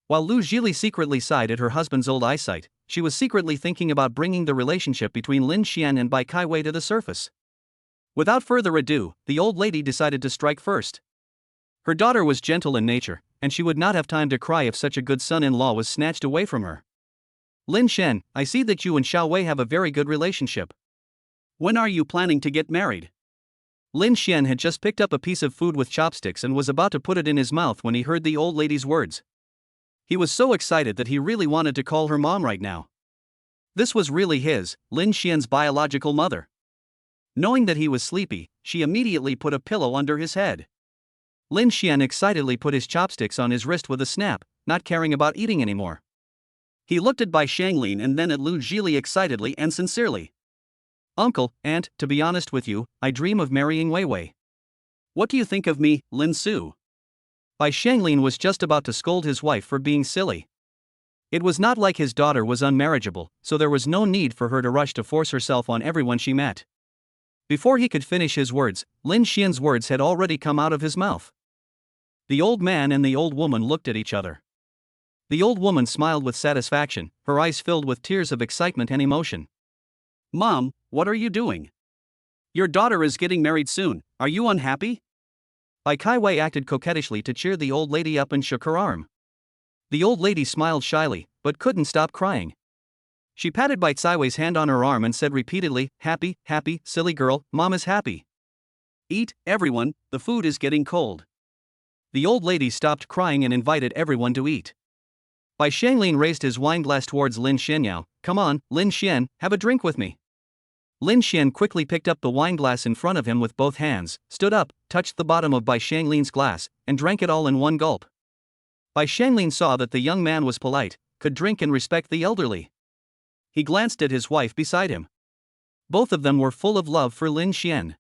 While Lu Zhili secretly sighed at her husband's old eyesight, she was secretly thinking about bringing the relationship between Lin Xian and Bai Kaiwei to the surface. Without further ado, the old lady decided to strike first. Her daughter was gentle in nature, and she would not have time to cry if such a good son-in-law was snatched away from her. Lin Xian, I see that you and Xiao Wei have a very good relationship. When are you planning to get married? Lin Xian had just picked up a piece of food with chopsticks and was about to put it in his mouth when he heard the old lady's words. He was so excited that he really wanted to call her mom right now. This was really his, Lin Xian's biological mother. Knowing that he was sleepy, she immediately put a pillow under his head. Lin Xian excitedly put his chopsticks on his wrist with a snap, not caring about eating anymore. He looked at Bai Shanglin and then at Lu Zhili excitedly and sincerely. Uncle, aunt, to be honest with you, I dream of marrying Wei Wei. What do you think of me, Lin Su? Bai Shanglin was just about to scold his wife for being silly. It was not like his daughter was unmarriageable, so there was no need for her to rush to force herself on everyone she met. Before he could finish his words, Lin Xian's words had already come out of his mouth. The old man and the old woman looked at each other. The old woman smiled with satisfaction, her eyes filled with tears of excitement and emotion. Mom, what are you doing? Your daughter is getting married soon, are you unhappy? Bai Kaiwei acted coquettishly to cheer the old lady up and shook her arm. The old lady smiled shyly, but couldn't stop crying. She patted Bai Kaiwei's hand on her arm and said repeatedly, "Happy, happy, silly girl, Mom is happy. Eat, everyone, the food is getting cold." The old lady stopped crying and invited everyone to eat. Bai Shanglin raised his wine glass towards Lin Xianyao. "Come on, Lin Xian, have a drink with me." Lin Xian quickly picked up the wine glass in front of him with both hands, stood up, touched the bottom of Bai Shanglin's glass, and drank it all in one gulp. Bai Shanglin saw that the young man was polite, could drink and respect the elderly. He glanced at his wife beside him. Both of them were full of love for Lin Xian.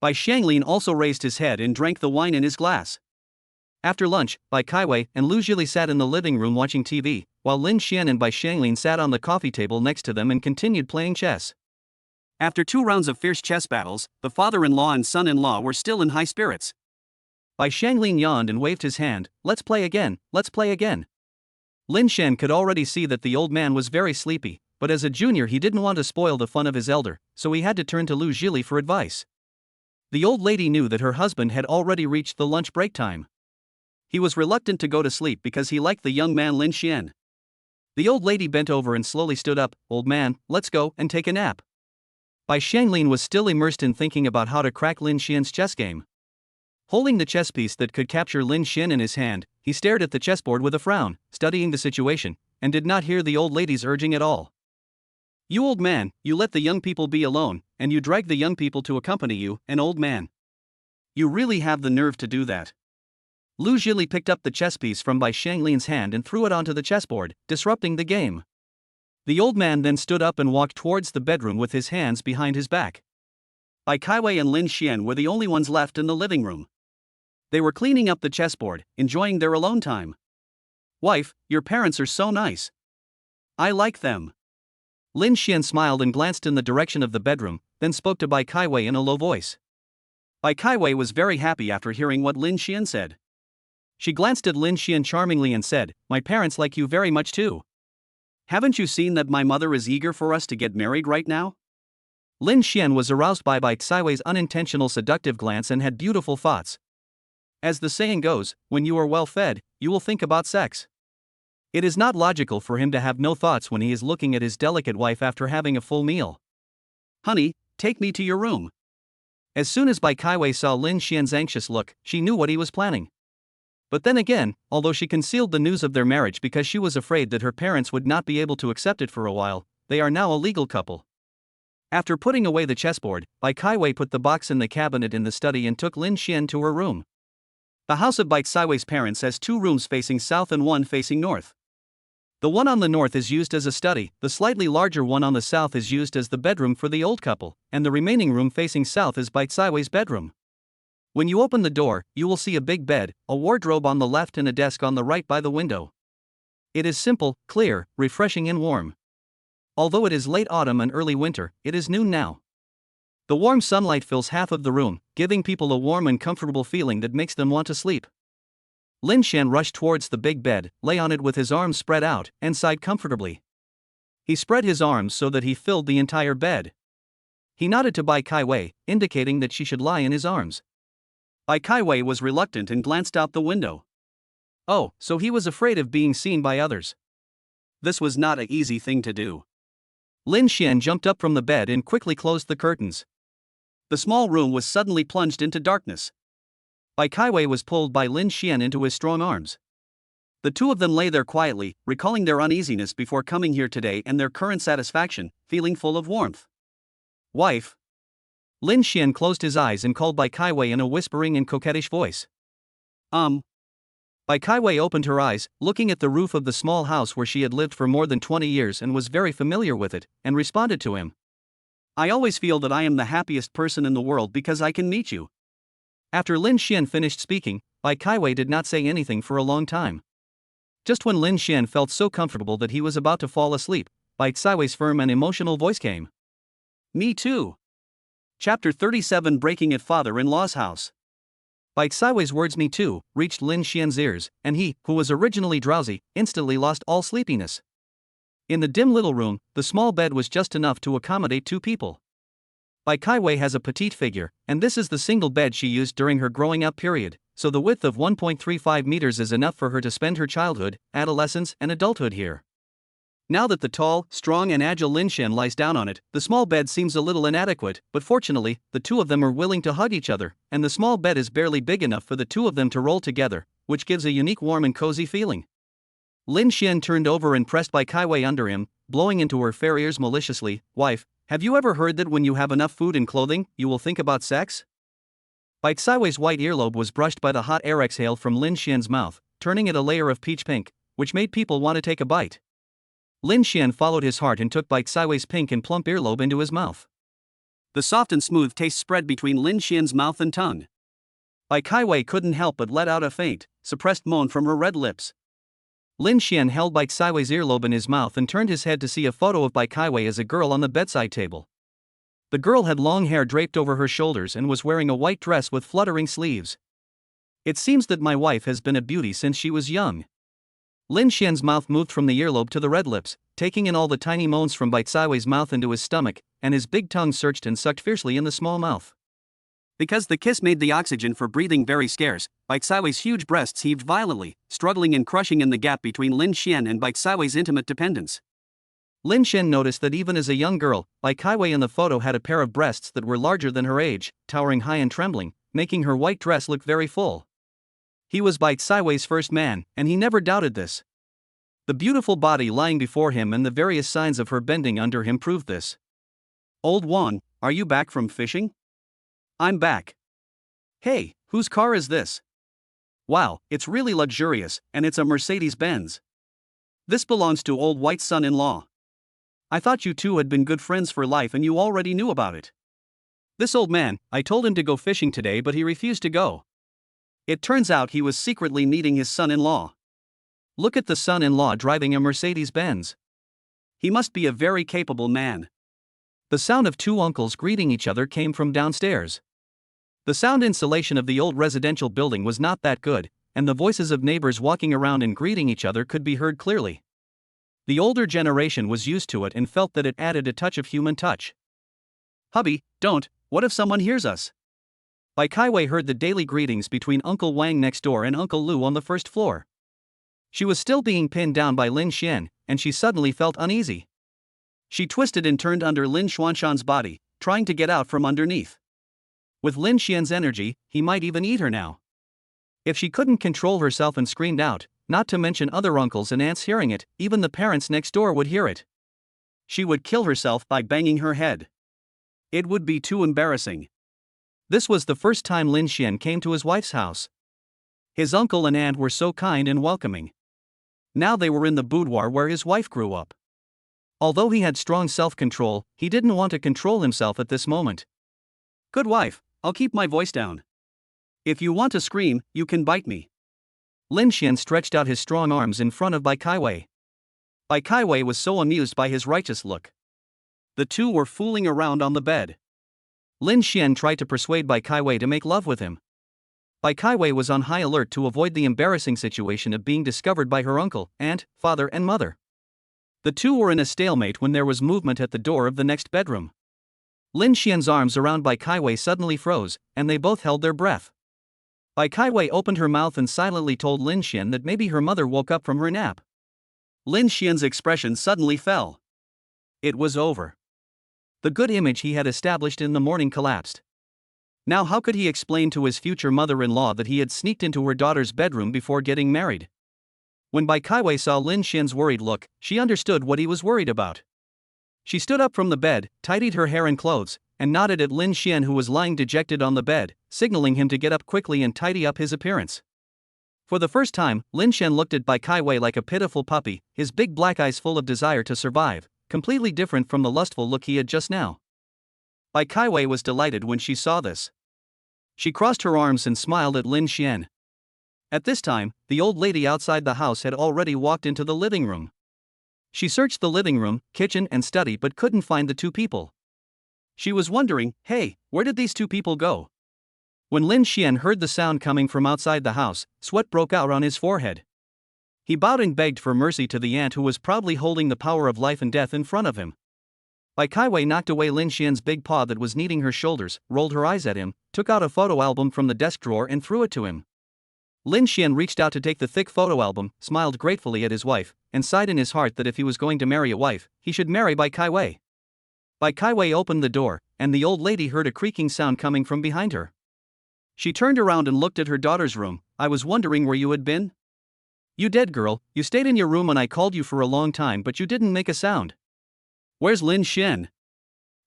Bai Shanglin also raised his head and drank the wine in his glass. After lunch, Bai Kaiwei and Lu Zhili sat in the living room watching TV, while Lin Xian and Bai Shanglin sat on the coffee table next to them and continued playing chess. After 2 rounds of fierce chess battles, the father-in-law and son-in-law were still in high spirits. Bai Shanglin yawned and waved his hand. "Let's play again, let's play again." Lin Xian could already see that the old man was very sleepy, but as a junior he didn't want to spoil the fun of his elder, so he had to turn to Lu Zhili for advice. The old lady knew that her husband had already reached the lunch break time. He was reluctant to go to sleep because he liked the young man Lin Xian. The old lady bent over and slowly stood up. "Old man, let's go and take a nap." Bai Shanglin was still immersed in thinking about how to crack Lin Xian's chess game. Holding the chess piece that could capture Lin Xian in his hand, he stared at the chessboard with a frown, studying the situation, and did not hear the old lady's urging at all. "You old man, you let the young people be alone, and you drag the young people to accompany you, an old man. You really have the nerve to do that." Lu Zhili picked up the chess piece from Bai Shanglin's hand and threw it onto the chessboard, disrupting the game. The old man then stood up and walked towards the bedroom with his hands behind his back. Bai Kaiwei and Lin Xian were the only ones left in the living room. They were cleaning up the chessboard, enjoying their alone time. "Wife, your parents are so nice. I like them." Lin Xian smiled and glanced in the direction of the bedroom, then spoke to Bai Kaiwei in a low voice. Bai Kaiwei was very happy after hearing what Lin Xian said. She glanced at Lin Xian charmingly and said, "My parents like you very much too. Haven't you seen that my mother is eager for us to get married right now?" Lin Xian was aroused by Bai Kaiwei's unintentional seductive glance and had beautiful thoughts. As the saying goes, when you are well fed, you will think about sex. It is not logical for him to have no thoughts when he is looking at his delicate wife after having a full meal. "Honey, take me to your room." As soon as Bai Kaiwei saw Lin Xian's anxious look, she knew what he was planning. But then again, although she concealed the news of their marriage because she was afraid that her parents would not be able to accept it for a while, they are now a legal couple. After putting away the chessboard, Bai Kaiwei put the box in the cabinet in the study and took Lin Xian to her room. The house of Bai Kaiwei's parents has 2 rooms facing south and 1 facing north. The one on the north is used as a study, the slightly larger one on the south is used as the bedroom for the old couple, and the remaining room facing south is Bai Kaiwei's bedroom. When you open the door, you will see a big bed, a wardrobe on the left and a desk on the right by the window. It is simple, clear, refreshing and warm. Although it is late autumn and early winter, it is noon now. The warm sunlight fills half of the room, giving people a warm and comfortable feeling that makes them want to sleep. Lin Xian rushed towards the big bed, lay on it with his arms spread out, and sighed comfortably. He spread his arms so that he filled the entire bed. He nodded to Bai Kaiwei, indicating that she should lie in his arms. Bai Kaiwei was reluctant and glanced out the window. Oh, so he was afraid of being seen by others. This was not an easy thing to do. Lin Xian jumped up from the bed and quickly closed the curtains. The small room was suddenly plunged into darkness. Bai Kaiwei was pulled by Lin Xian into his strong arms. The two of them lay there quietly, recalling their uneasiness before coming here today and their current satisfaction, feeling full of warmth. "Wife." Lin Xian closed his eyes and called Bai Kaiwei in a whispering and coquettish voice. Bai Kaiwei opened her eyes, looking at the roof of the small house where she had lived for more than 20 years and was very familiar with it, and responded to him. "I always feel that I am the happiest person in the world because I can meet you." After Lin Xian finished speaking, Bai Kaiwei did not say anything for a long time. Just when Lin Xian felt so comfortable that he was about to fall asleep, Bai Kaiwei's firm and emotional voice came. "Me too." Chapter 37, Breaking at Father-in-Law's House. Bai Kaiwei's words "me too" reached Lin Xian's ears, and he, who was originally drowsy, instantly lost all sleepiness. In the dim little room, the small bed was just enough to accommodate 2 people. Bai Kaiwei has a petite figure, and this is the single bed she used during her growing up period, so the width of 1.35 meters is enough for her to spend her childhood, adolescence, and adulthood here. Now that the tall, strong, and agile Lin Xian lies down on it, the small bed seems a little inadequate, but fortunately, the two of them are willing to hug each other, and the small bed is barely big enough for the two of them to roll together, which gives a unique warm and cozy feeling. Lin Xian turned over and pressed Bai Kaiwei under him, blowing into her fair ears maliciously. "Wife, have you ever heard that when you have enough food and clothing, you will think about sex?" Bai Kaiwei's white earlobe was brushed by the hot air exhale from Lin Xian's mouth, turning it a layer of peach pink, which made people want to take a bite. Lin Xian followed his heart and took Bai Kaiwei's pink and plump earlobe into his mouth. The soft and smooth taste spread between Lin Xian's mouth and tongue. Bai Kaiwei couldn't help but let out a faint, suppressed moan from her red lips. Lin Xian held Bai Kaiwei's earlobe in his mouth and turned his head to see a photo of Bai Kaiwei as a girl on the bedside table. The girl had long hair draped over her shoulders and was wearing a white dress with fluttering sleeves. "It seems that my wife has been a beauty since she was young." Lin Xian's mouth moved from the earlobe to the red lips, taking in all the tiny moans from Bai Kaiwei's mouth into his stomach, and his big tongue searched and sucked fiercely in the small mouth. Because the kiss made the oxygen for breathing very scarce, Bai Kaiwei's huge breasts heaved violently, struggling and crushing in the gap between Lin Xian and Bai Kaiwei's intimate dependence. Lin Xian noticed that even as a young girl, Bai Kaiwei in the photo had a pair of breasts that were larger than her age, towering high and trembling, making her white dress look very full. He was Bai Kaiwei's first man, and he never doubted this. The beautiful body lying before him and the various signs of her bending under him proved this. "Old Wan, are you back from fishing?" "I'm back." "Hey, whose car is this?" "Wow, it's really luxurious, and it's a Mercedes-Benz." "This belongs to old White's son-in-law." "I thought you two had been good friends for life and you already knew about it." "This old man, I told him to go fishing today but he refused to go. It turns out he was secretly meeting his son-in-law." "Look at the son-in-law driving a Mercedes-Benz. He must be a very capable man." The sound of two uncles greeting each other came from downstairs. The sound insulation of the old residential building was not that good, and the voices of neighbors walking around and greeting each other could be heard clearly. The older generation was used to it and felt that it added a touch of human touch. "Hubby, don't, what if someone hears us?" Bai Kaiwei heard the daily greetings between Uncle Wang next door and Uncle Lu on the first floor. She was still being pinned down by Lin Xian, and she suddenly felt uneasy. She twisted and turned under Lin Xuanshan's body, trying to get out from underneath. With Lin Xian's energy, he might even eat her now. If she couldn't control herself and screamed out, not to mention other uncles and aunts hearing it, even the parents next door would hear it. She would kill herself by banging her head. It would be too embarrassing. This was the first time Lin Xian came to his wife's house. His uncle and aunt were so kind and welcoming. Now they were in the boudoir where his wife grew up. Although he had strong self-control, he didn't want to control himself at this moment. "Good wife, I'll keep my voice down. If you want to scream, you can bite me." Lin Xian stretched out his strong arms in front of Bai Kaiwei. Bai Kaiwei was so amused by his righteous look. The two were fooling around on the bed. Lin Xian tried to persuade Bai Kaiwei to make love with him. Bai Kaiwei was on high alert to avoid the embarrassing situation of being discovered by her uncle, aunt, father and mother. The two were in a stalemate when there was movement at the door of the next bedroom. Lin Xian's arms around Bai Kaiwei suddenly froze, and they both held their breath. Bai Kaiwei opened her mouth and silently told Lin Xian that maybe her mother woke up from her nap. Lin Xian's expression suddenly fell. It was over. The good image he had established in the morning collapsed. Now how could he explain to his future mother-in-law that he had sneaked into her daughter's bedroom before getting married? When Bai Kaiwei saw Lin Xian's worried look, she understood what he was worried about. She stood up from the bed, tidied her hair and clothes, and nodded at Lin Xian who was lying dejected on the bed, signaling him to get up quickly and tidy up his appearance. For the first time, Lin Xian looked at Bai Kaiwei like a pitiful puppy, his big black eyes full of desire to survive, completely different from the lustful look he had just now. Bai Kaiwei was delighted when she saw this. She crossed her arms and smiled at Lin Xian. At this time, the old lady outside the house had already walked into the living room. She searched the living room, kitchen and study but couldn't find the two people. She was wondering, hey, where did these two people go? When Lin Xian heard the sound coming from outside the house, sweat broke out on his forehead. He bowed and begged for mercy to the aunt who was proudly holding the power of life and death in front of him. Bai Kaiwei knocked away Lin Xian's big paw that was kneading her shoulders, rolled her eyes at him, took out a photo album from the desk drawer and threw it to him. Lin Xian reached out to take the thick photo album, smiled gratefully at his wife, and sighed in his heart that if he was going to marry a wife, he should marry Bai Kaiwei. Bai Kaiwei opened the door, and the old lady heard a creaking sound coming from behind her. She turned around and looked at her daughter's room. I was wondering where you had been. You dead girl, you stayed in your room and I called you for a long time but you didn't make a sound. Where's Lin Xian?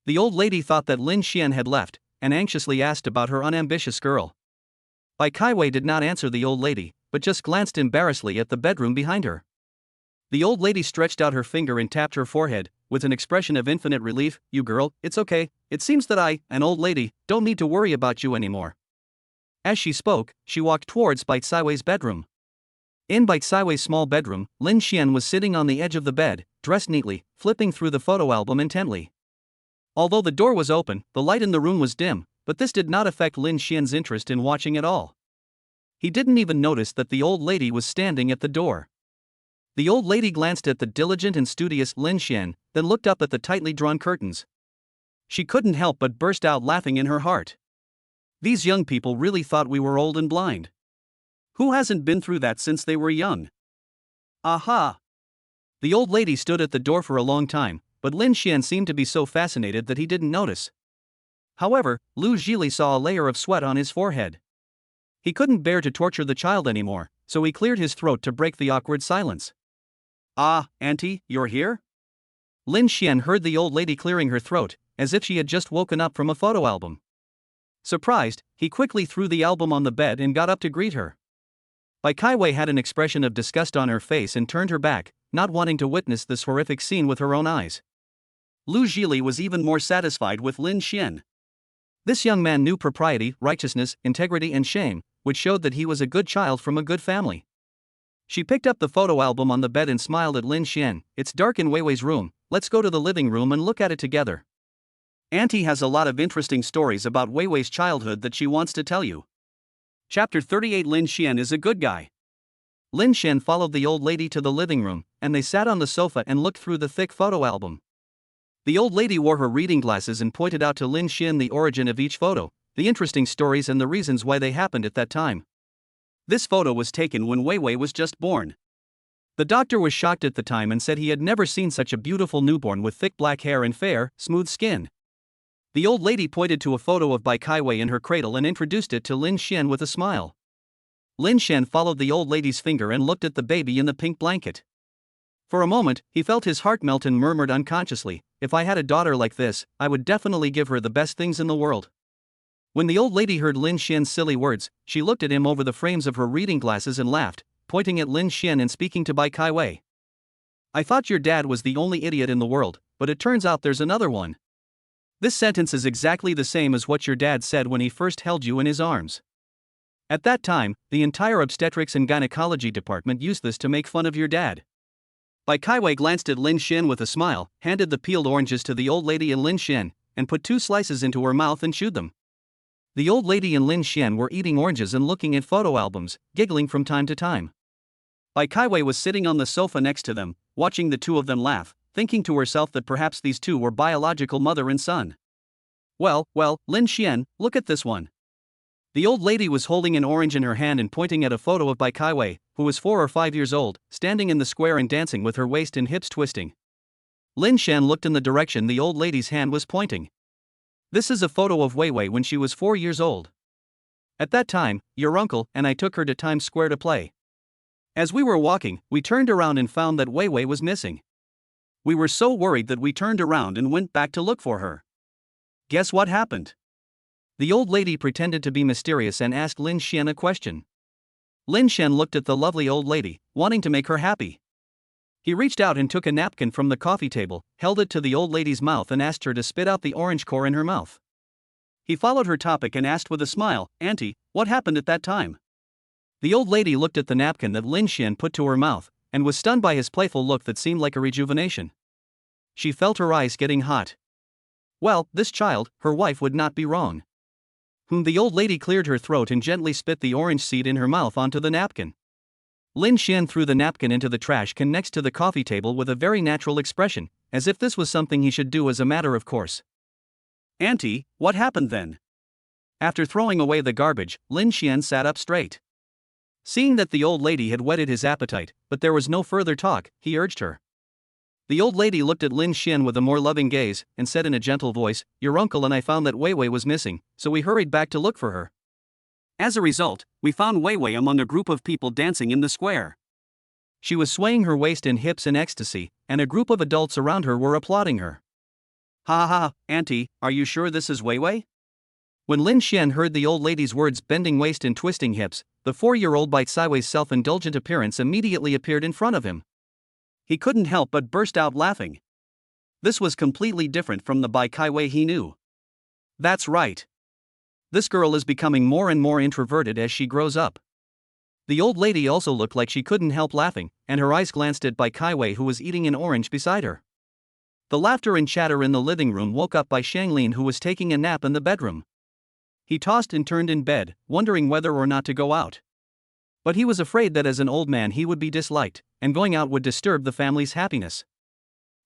The old lady thought that Lin Xian had left, and anxiously asked about her unambitious girl. Bai Kaiwei did not answer the old lady, but just glanced embarrassedly at the bedroom behind her. The old lady stretched out her finger and tapped her forehead, with an expression of infinite relief. You girl, it's okay, it seems that I, an old lady, don't need to worry about you anymore. As she spoke, she walked towards Bai Kaiwei's bedroom. In Bai Kaiwei's small bedroom, Lin Xian was sitting on the edge of the bed, dressed neatly, flipping through the photo album intently. Although the door was open, the light in the room was dim, but this did not affect Lin Xian's interest in watching at all. He didn't even notice that the old lady was standing at the door. The old lady glanced at the diligent and studious Lin Xian, then looked up at the tightly drawn curtains. She couldn't help but burst out laughing in her heart. These young people really thought we were old and blind. Who hasn't been through that since they were young? Aha! The old lady stood at the door for a long time, but Lin Xian seemed to be so fascinated that he didn't notice. However, Lu Zhili saw a layer of sweat on his forehead. He couldn't bear to torture the child anymore, so he cleared his throat to break the awkward silence. Ah, auntie, you're here? Lin Xian heard the old lady clearing her throat, as if she had just woken up from a photo album. Surprised, he quickly threw the album on the bed and got up to greet her. Bai Kaiwei had an expression of disgust on her face and turned her back, not wanting to witness this horrific scene with her own eyes. Lu Zhili was even more satisfied with Lin Xian. This young man knew propriety, righteousness, integrity and shame, which showed that he was a good child from a good family. She picked up the photo album on the bed and smiled at Lin Xian. It's dark in Weiwei's room, let's go to the living room and look at it together. Auntie has a lot of interesting stories about Weiwei's childhood that she wants to tell you. Chapter 38. Lin Xian is a good guy. Lin Xian followed the old lady to the living room, and they sat on the sofa and looked through the thick photo album. The old lady wore her reading glasses and pointed out to Lin Xian the origin of each photo, the interesting stories and the reasons why they happened at that time. This photo was taken when Weiwei was just born. The doctor was shocked at the time and said he had never seen such a beautiful newborn with thick black hair and fair, smooth skin. The old lady pointed to a photo of Bai Kaiwei in her cradle and introduced it to Lin Xian with a smile. Lin Xian followed the old lady's finger and looked at the baby in the pink blanket. For a moment, he felt his heart melt and murmured unconsciously, if I had a daughter like this, I would definitely give her the best things in the world. When the old lady heard Lin Xian's silly words, she looked at him over the frames of her reading glasses and laughed, pointing at Lin Xian and speaking to Bai Kaiwei. I thought your dad was the only idiot in the world, but it turns out there's another one. This sentence is exactly the same as what your dad said when he first held you in his arms. At that time, the entire obstetrics and gynecology department used this to make fun of your dad. Bai Kaiwei glanced at Lin Xian with a smile, handed the peeled oranges to the old lady and Lin Xian, and put 2 slices into her mouth and chewed them. The old lady and Lin Xian were eating oranges and looking at photo albums, giggling from time to time. Bai Kaiwei was sitting on the sofa next to them, watching the two of them laugh, thinking to herself that perhaps these two were biological mother and son. Well, Lin Xian, look at this one. The old lady was holding an orange in her hand and pointing at a photo of Bai Kaiwei, who was 4 or 5 years old, standing in the square and dancing with her waist and hips twisting. Lin Xian looked in the direction the old lady's hand was pointing. This is a photo of Weiwei when she was 4 years old. At that time, your uncle and I took her to Times Square to play. As we were walking, we turned around and found that Weiwei was missing. We were so worried that we turned around and went back to look for her. Guess what happened? The old lady pretended to be mysterious and asked Lin Xian a question. Lin Xian looked at the lovely old lady, wanting to make her happy. He reached out and took a napkin from the coffee table, held it to the old lady's mouth and asked her to spit out the orange core in her mouth. He followed her topic and asked with a smile, Auntie, what happened at that time? The old lady looked at the napkin that Lin Xian put to her mouth, and was stunned by his playful look that seemed like a rejuvenation. She felt her eyes getting hot. Well, this child, her wife would not be wrong. The old lady cleared her throat and gently spit the orange seed in her mouth onto the napkin. Lin Xian threw the napkin into the trash can next to the coffee table with a very natural expression, as if this was something he should do as a matter of course. Auntie, what happened then? After throwing away the garbage, Lin Xian sat up straight. Seeing that the old lady had whetted his appetite, but there was no further talk, he urged her. The old lady looked at Lin Xian with a more loving gaze, and said in a gentle voice, "Your uncle and I found that Wei Wei was missing, so we hurried back to look for her. As a result, we found Wei Wei among a group of people dancing in the square. She was swaying her waist and hips in ecstasy, and a group of adults around her were applauding her." Ha ha ha, Auntie, are you sure this is Wei Wei? When Lin Xian heard the old lady's words, bending waist and twisting hips, the 4-year-old by Wei's self-indulgent appearance immediately appeared in front of him. He couldn't help but burst out laughing. This was completely different from the Bai Wei he knew. That's right. This girl is becoming more and more introverted as she grows up. The old lady also looked like she couldn't help laughing, and her eyes glanced at Bai Wei, who was eating an orange beside her. The laughter and chatter in the living room woke up Bai Shanglin, who was taking a nap in the bedroom. He tossed and turned in bed, wondering whether or not to go out. But he was afraid that as an old man he would be disliked, and going out would disturb the family's happiness.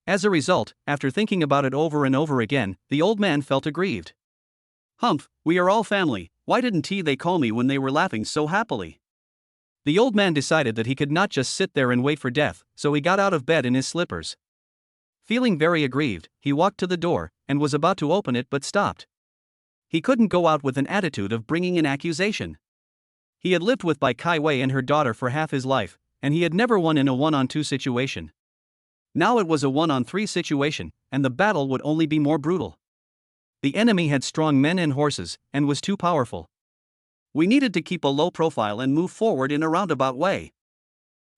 As a result, after thinking about it over and over again, the old man felt aggrieved. Humph, we are all family, why didn't they call me when they were laughing so happily? The old man decided that he could not just sit there and wait for death, so he got out of bed in his slippers. Feeling very aggrieved, he walked to the door, and was about to open it but stopped. He couldn't go out with an attitude of bringing an accusation. He had lived with Bai Wei and her daughter for half his life, and he had never won in a 1-on-2 situation. Now it was a 1-on-3 situation, and the battle would only be more brutal. The enemy had strong men and horses, and was too powerful. We needed to keep a low profile and move forward in a roundabout way.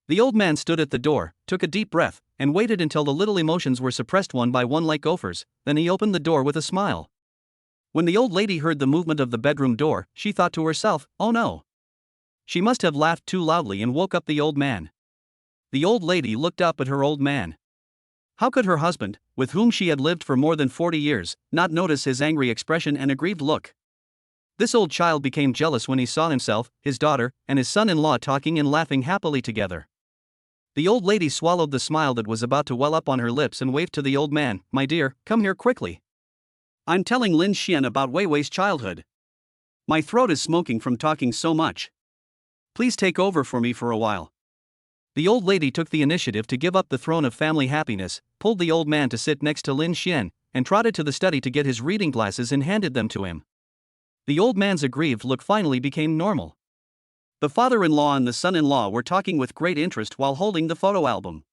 The old man stood at the door, took a deep breath, and waited until the little emotions were suppressed one by one like gophers. Then he opened the door with a smile. When the old lady heard the movement of the bedroom door, she thought to herself, "Oh no." She must have laughed too loudly and woke up the old man. The old lady looked up at her old man. How could her husband, with whom she had lived for more than 40 years, not notice his angry expression and aggrieved look? This old child became jealous when he saw himself, his daughter, and his son-in-law talking and laughing happily together. The old lady swallowed the smile that was about to well up on her lips and waved to the old man, "My dear, come here quickly. I'm telling Lin Xian about Wei Wei's childhood. My throat is smoking from talking so much. Please take over for me for a while." The old lady took the initiative to give up the throne of family happiness, pulled the old man to sit next to Lin Xian, and trotted to the study to get his reading glasses and handed them to him. The old man's aggrieved look finally became normal. The father-in-law and the son-in-law were talking with great interest while holding the photo album.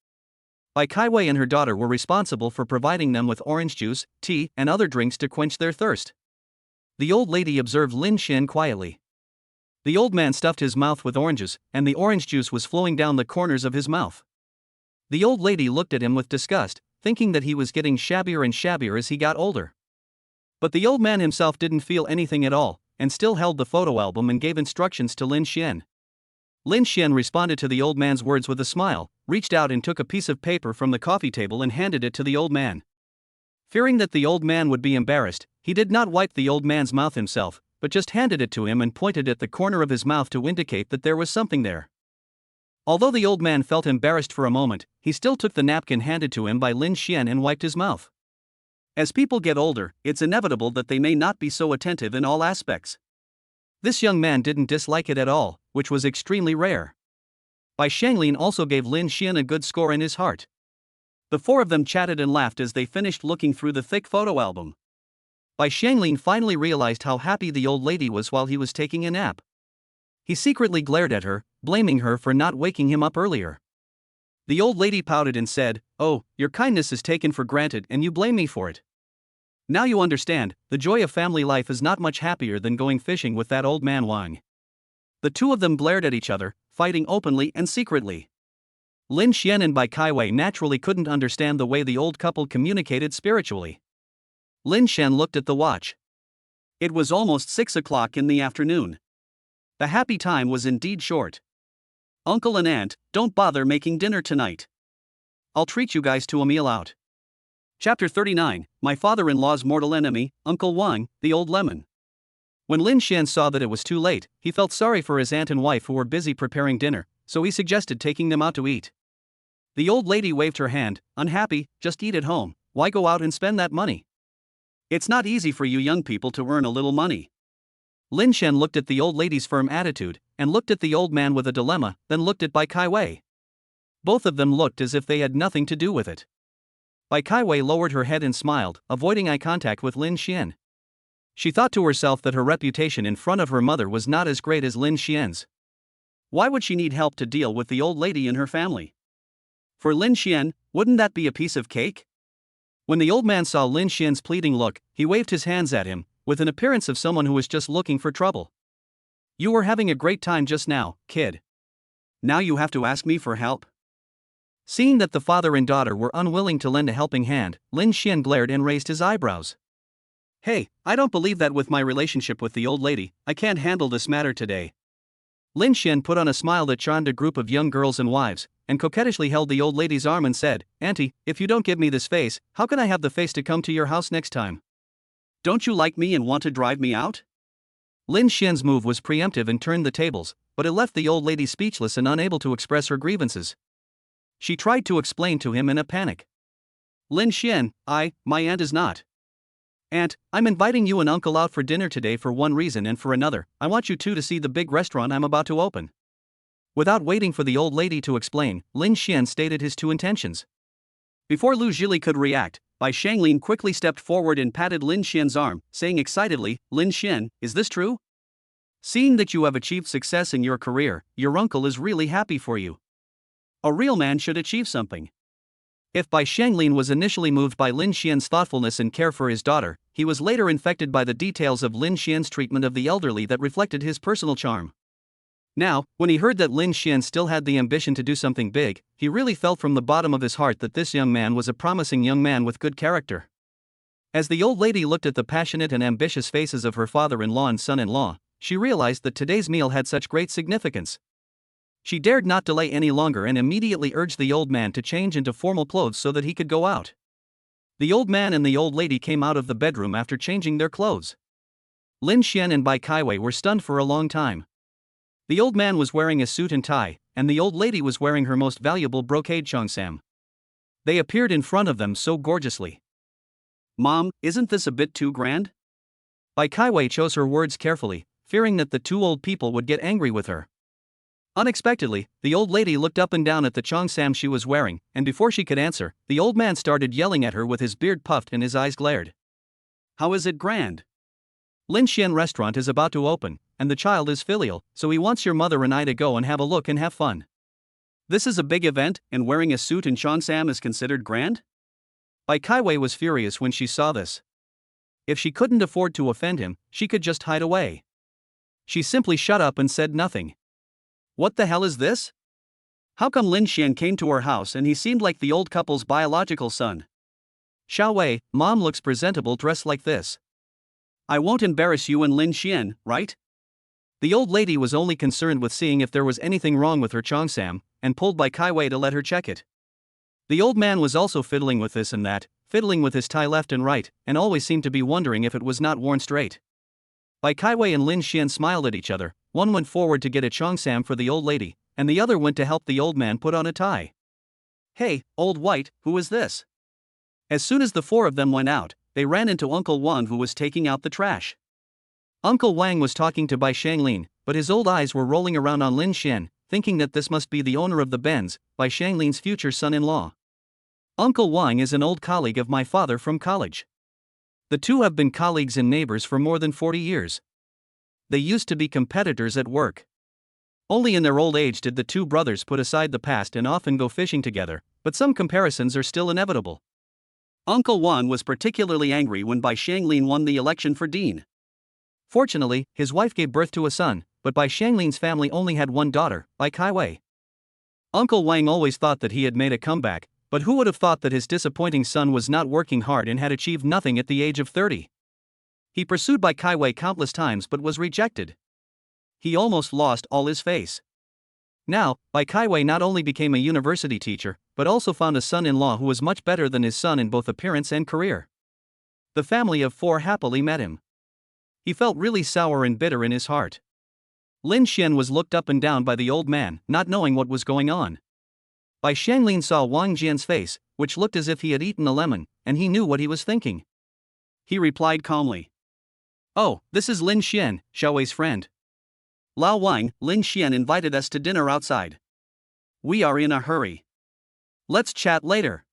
Bai Wei and her daughter were responsible for providing them with orange juice, tea, and other drinks to quench their thirst. The old lady observed Lin Xian quietly. The old man stuffed his mouth with oranges, and the orange juice was flowing down the corners of his mouth. The old lady looked at him with disgust, thinking that he was getting shabbier and shabbier as he got older. But the old man himself didn't feel anything at all, and still held the photo album and gave instructions to Lin Xian. Lin Xian responded to the old man's words with a smile, reached out and took a piece of paper from the coffee table and handed it to the old man. Fearing that the old man would be embarrassed, he did not wipe the old man's mouth himself, but just handed it to him and pointed at the corner of his mouth to indicate that there was something there. Although the old man felt embarrassed for a moment, he still took the napkin handed to him by Lin Xian and wiped his mouth. As people get older, it's inevitable that they may not be so attentive in all aspects. This young man didn't dislike it at all, which was extremely rare. Bai Shanglin also gave Lin Xian a good score in his heart. The four of them chatted and laughed as they finished looking through the thick photo album. Bai Shanglin finally realized how happy the old lady was while he was taking a nap. He secretly glared at her, blaming her for not waking him up earlier. The old lady pouted and said, "Oh, your kindness is taken for granted and you blame me for it. Now you understand, the joy of family life is not much happier than going fishing with that old man Wang." The two of them glared at each other, fighting openly and secretly. Lin Xian and Bai Wei naturally couldn't understand the way the old couple communicated spiritually. Lin Xian looked at the watch. It was almost 6 o'clock in the afternoon. The happy time was indeed short. "Uncle and Aunt, don't bother making dinner tonight. I'll treat you guys to a meal out." Chapter 39, My Father-in-Law's Mortal Enemy, Uncle Wang, the Old Lemon. When Lin Xian saw that it was too late, he felt sorry for his aunt and wife who were busy preparing dinner, so he suggested taking them out to eat. The old lady waved her hand, unhappy. Just eat at home, why go out and spend that money? It's not easy for you young people to earn a little money. Lin Xian looked at the old lady's firm attitude, and looked at the old man with a dilemma, then looked at Bai Kaiwei. Both of them looked as if they had nothing to do with it. Bai Kaiwei lowered her head and smiled, avoiding eye contact with Lin Xian. She thought to herself that her reputation in front of her mother was not as great as Lin Xian's. Why would she need help to deal with the old lady in her family? For Lin Xian, wouldn't that be a piece of cake? When the old man saw Lin Xian's pleading look, he waved his hands at him, with an appearance of someone who was just looking for trouble. You were having a great time just now, kid. Now you have to ask me for help? Seeing that the father and daughter were unwilling to lend a helping hand, Lin Xian glared and raised his eyebrows. Hey, I don't believe that with my relationship with the old lady, I can't handle this matter today. Lin Xian put on a smile that charmed a group of young girls and wives, and coquettishly held the old lady's arm and said, Auntie, if you don't give me this face, how can I have the face to come to your house next time? Don't you like me and want to drive me out? Lin Xian's move was preemptive and turned the tables, but it left the old lady speechless and unable to express her grievances. She tried to explain to him in a panic. Lin Xian, my aunt is not. Aunt, I'm inviting you and uncle out for dinner today for one reason and for another. I want you two to see the big restaurant I'm about to open. Without waiting for the old lady to explain, Lin Xian stated his two intentions. Before Lu Zhili could react, Bai Shanglin quickly stepped forward and patted Lin Xian's arm, saying excitedly, Lin Xian, is this true? Seeing that you have achieved success in your career, your uncle is really happy for you. A real man should achieve something. If Bai Shanglin was initially moved by Lin Xian's thoughtfulness and care for his daughter, he was later infected by the details of Lin Xian's treatment of the elderly that reflected his personal charm. Now, when he heard that Lin Xian still had the ambition to do something big, he really felt from the bottom of his heart that this young man was a promising young man with good character. As the old lady looked at the passionate and ambitious faces of her father-in-law and son-in-law, she realized that today's meal had such great significance. She dared not delay any longer and immediately urged the old man to change into formal clothes so that he could go out. The old man and the old lady came out of the bedroom after changing their clothes. Lin Xian and Bai Kaiwei were stunned for a long time. The old man was wearing a suit and tie, and the old lady was wearing her most valuable brocade cheongsam. They appeared in front of them so gorgeously. Mom, isn't this a bit too grand? Bai Kaiwei chose her words carefully, fearing that the two old people would get angry with her. Unexpectedly, the old lady looked up and down at the cheongsam she was wearing, and before she could answer, the old man started yelling at her with his beard puffed and his eyes glared. How is it grand? Lin Xian restaurant is about to open, and the child is filial, so he wants your mother and I to go and have a look and have fun. This is a big event, and wearing a suit and cheongsam is considered grand? Bai Kaiwei was furious when she saw this. If she couldn't afford to offend him, she could just hide away. She simply shut up and said nothing. What the hell is this? How come Lin Xian came to her house and he seemed like the old couple's biological son? Xiao Wei, mom looks presentable dressed like this. I won't embarrass you and Lin Xian, right? The old lady was only concerned with seeing if there was anything wrong with her cheongsam, and pulled Bai Kaiwei to let her check it. The old man was also fiddling with this and that, fiddling with his tie left and right, and always seemed to be wondering if it was not worn straight. Bai Kaiwei and Lin Xian smiled at each other. One went forward to get a cheongsam for the old lady, and the other went to help the old man put on a tie. Hey, old white, who is this? As soon as the four of them went out, they ran into Uncle Wang who was taking out the trash. Uncle Wang was talking to Bai Shanglin, but his old eyes were rolling around on Lin Xian, thinking that this must be the owner of the Benz, Bai Shanglin's future son-in-law. Uncle Wang is an old colleague of my father from college. The two have been colleagues and neighbors for more than 40 years. They used to be competitors at work. Only in their old age did the two brothers put aside the past and often go fishing together, but some comparisons are still inevitable. Uncle Wang was particularly angry when Bai Shanglin won the election for dean. Fortunately, his wife gave birth to a son, but Bai Shanglin's family only had one daughter, Bai Kaiwei. Uncle Wang always thought that he had made a comeback, but who would have thought that his disappointing son was not working hard and had achieved nothing at the age of 30? He pursued Bai Kaiwei countless times but was rejected. He almost lost all his face. Now, Bai Kaiwei not only became a university teacher, but also found a son-in-law who was much better than his son in both appearance and career. The family of four happily met him. He felt really sour and bitter in his heart. Lin Xian was looked up and down by the old man, not knowing what was going on. Bai Shanglin saw Wang Jian's face, which looked as if he had eaten a lemon, and he knew what he was thinking. He replied calmly. Oh, this is Lin Xian, Xiaowei's friend. Lao Wang, Lin Xian invited us to dinner outside. We are in a hurry. Let's chat later.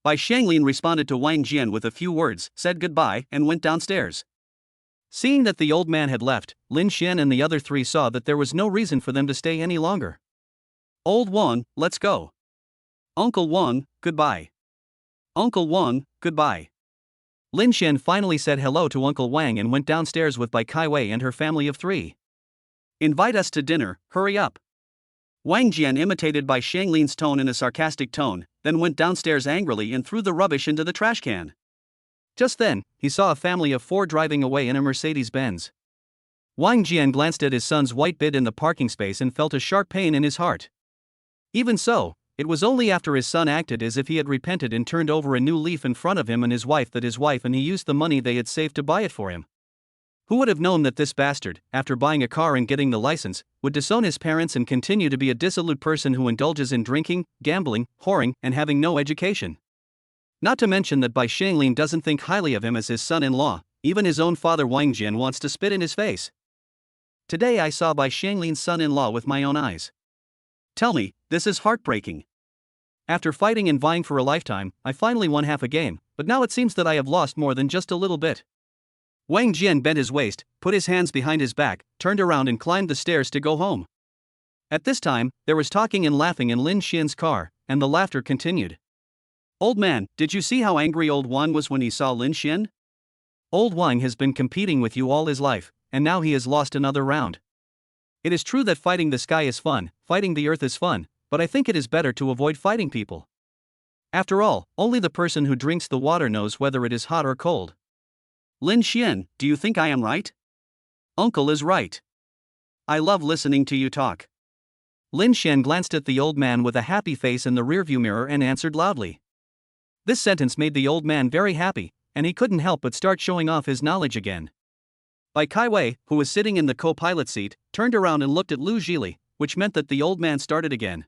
Bai Shanglin responded to Wang Jian with a few words, said goodbye, and went downstairs. Seeing that the old man had left, Lin Xian and the other three saw that there was no reason for them to stay any longer. Old Wang, let's go. Uncle Wang, goodbye. Uncle Wang, goodbye. Lin Xian finally said hello to Uncle Wang and went downstairs with Bai Kaiwei and her family of 3. Invite us to dinner, hurry up. Wang Jian imitated Bai Shanglin's tone in a sarcastic tone, then went downstairs angrily and threw the rubbish into the trash can. Just then, he saw a family of 4 driving away in a Mercedes-Benz. Wang Jian glanced at his son's white bid in the parking space and felt a sharp pain in his heart. Even so, it was only after his son acted as if he had repented and turned over a new leaf in front of him and his wife that his wife and he used the money they had saved to buy it for him. Who would have known that this bastard, after buying a car and getting the license, would disown his parents and continue to be a dissolute person who indulges in drinking, gambling, whoring, and having no education? Not to mention that Bai Shanglin doesn't think highly of him as his son-in-law, even his own father Wang Jian wants to spit in his face. Today I saw Bai Shanglin's son-in-law with my own eyes. Tell me, this is heartbreaking. After fighting and vying for a lifetime, I finally won half a game, but now it seems that I have lost more than just a little bit. Wang Jian bent his waist, put his hands behind his back, turned around and climbed the stairs to go home. At this time, there was talking and laughing in Lin Xian's car, and the laughter continued. Old man, did you see how angry old Wang was when he saw Lin Xian? Old Wang has been competing with you all his life, and now he has lost another round. It is true that fighting the sky is fun, fighting the earth is fun, but I think it is better to avoid fighting people. After all, only the person who drinks the water knows whether it is hot or cold. Lin Xian, do you think I am right? Uncle is right. I love listening to you talk. Lin Xian glanced at the old man with a happy face in the rearview mirror and answered loudly. This sentence made the old man very happy, and he couldn't help but start showing off his knowledge again. Bai Kaiwei, who was sitting in the co-pilot seat, turned around and looked at Lu Zhili, which meant that the old man started again.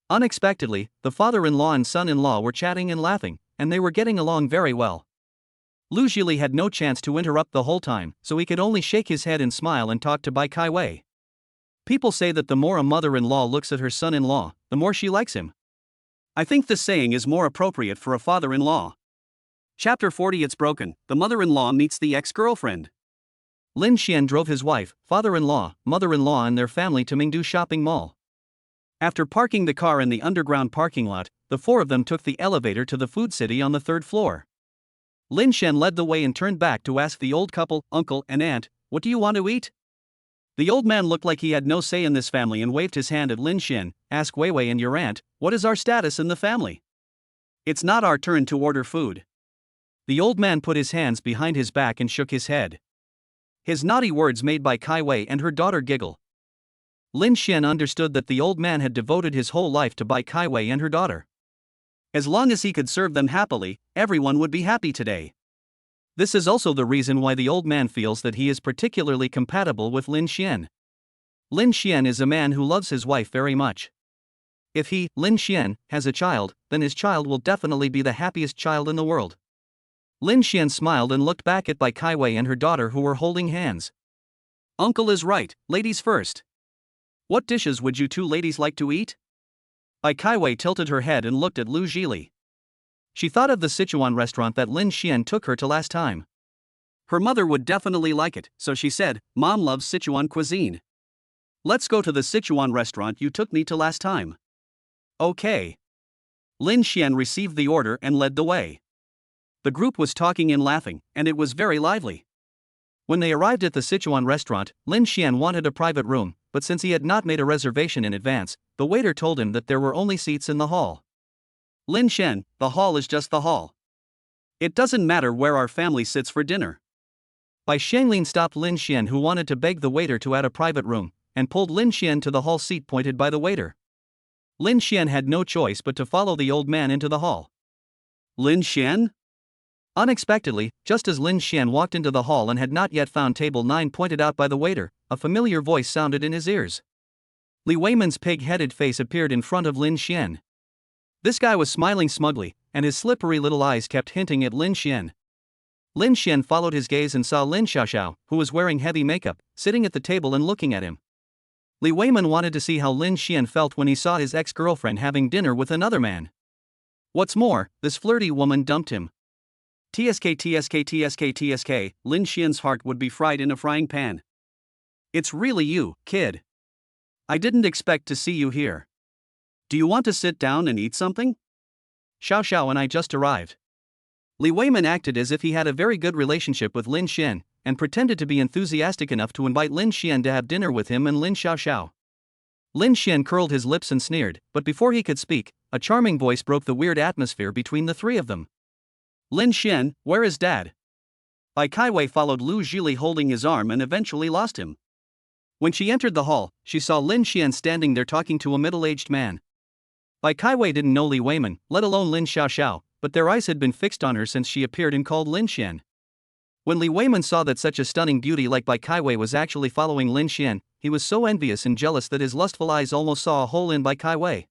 Unexpectedly, the father-in-law and son-in-law were chatting and laughing, and they were getting along very well. Lu Zhili had no chance to interrupt the whole time, so he could only shake his head and smile and talk to Bai Kaiwei. People say that the more a mother-in-law looks at her son-in-law, the more she likes him. I think this saying is more appropriate for a father-in-law. Chapter 40. It's broken. The mother-in-law meets the ex-girlfriend. Lin Xian drove his wife, father-in-law, mother-in-law and their family to Mingdu Shopping Mall. After parking the car in the underground parking lot, the 4 of them took the elevator to the food city on the 3rd floor. Lin Xian led the way and turned back to ask the old couple, uncle and aunt, "What do you want to eat?" The old man looked like he had no say in this family and waved his hand at Lin Xian. "Ask Weiwei and your aunt, what is our status in the family? It's not our turn to order food." The old man put his hands behind his back and shook his head. His naughty words made Bai Kaiwei and her daughter giggle. Lin Xian understood that the old man had devoted his whole life to Bai Kaiwei and her daughter. As long as he could serve them happily, everyone would be happy today. This is also the reason why the old man feels that he is particularly compatible with Lin Xian. Lin Xian is a man who loves his wife very much. If he, Lin Xian, has a child, then his child will definitely be the happiest child in the world. Lin Xian smiled and looked back at Bai Kaiwei and her daughter who were holding hands. Uncle is right, ladies first. What dishes would you 2 ladies like to eat? Bai Kaiwei tilted her head and looked at Lu Zhili. She thought of the Sichuan restaurant that Lin Xian took her to last time. Her mother would definitely like it, so she said, "Mom loves Sichuan cuisine. Let's go to the Sichuan restaurant you took me to last time." Okay. Lin Xian received the order and led the way. The group was talking and laughing, and it was very lively. When they arrived at the Sichuan restaurant, Lin Xian wanted a private room, but since he had not made a reservation in advance, the waiter told him that there were only seats in the hall. Lin Xian, the hall is just the hall. It doesn't matter where our family sits for dinner. Bai Shanglin stopped Lin Xian, who wanted to beg the waiter to add a private room, and pulled Lin Xian to the hall seat pointed by the waiter. Lin Xian had no choice but to follow the old man into the hall. Lin Xian? Unexpectedly, just as Lin Xian walked into the hall and had not yet found table 9 pointed out by the waiter, a familiar voice sounded in his ears. Li Weiman's pig-headed face appeared in front of Lin Xian. This guy was smiling smugly, and his slippery little eyes kept hinting at Lin Xian. Lin Xian followed his gaze and saw Lin Xiaoxiao, who was wearing heavy makeup, sitting at the table and looking at him. Li Weiman wanted to see how Lin Xian felt when he saw his ex-girlfriend having dinner with another man. What's more, this flirty woman dumped him. TSK, Lin Xian's heart would be fried in a frying pan. It's really you, kid. I didn't expect to see you here. Do you want to sit down and eat something? Xiao Xiao and I just arrived. Li Weiman acted as if he had a very good relationship with Lin Xian, and pretended to be enthusiastic enough to invite Lin Xian to have dinner with him and Lin Xiaoxiao. Lin Xian curled his lips and sneered, but before he could speak, a charming voice broke the weird atmosphere between the three of them. Lin Xian, where is Dad? Bai Kaiwei followed Lu Zhili holding his arm and eventually lost him. When she entered the hall, she saw Lin Xian standing there talking to a middle-aged man. Bai Kaiwei didn't know Li Weiman, let alone Lin Xiaoxiao, but their eyes had been fixed on her since she appeared and called Lin Xian. When Li Weiman saw that such a stunning beauty like Bai Kaiwei was actually following Lin Xian, he was so envious and jealous that his lustful eyes almost saw a hole in Bai Kaiwei.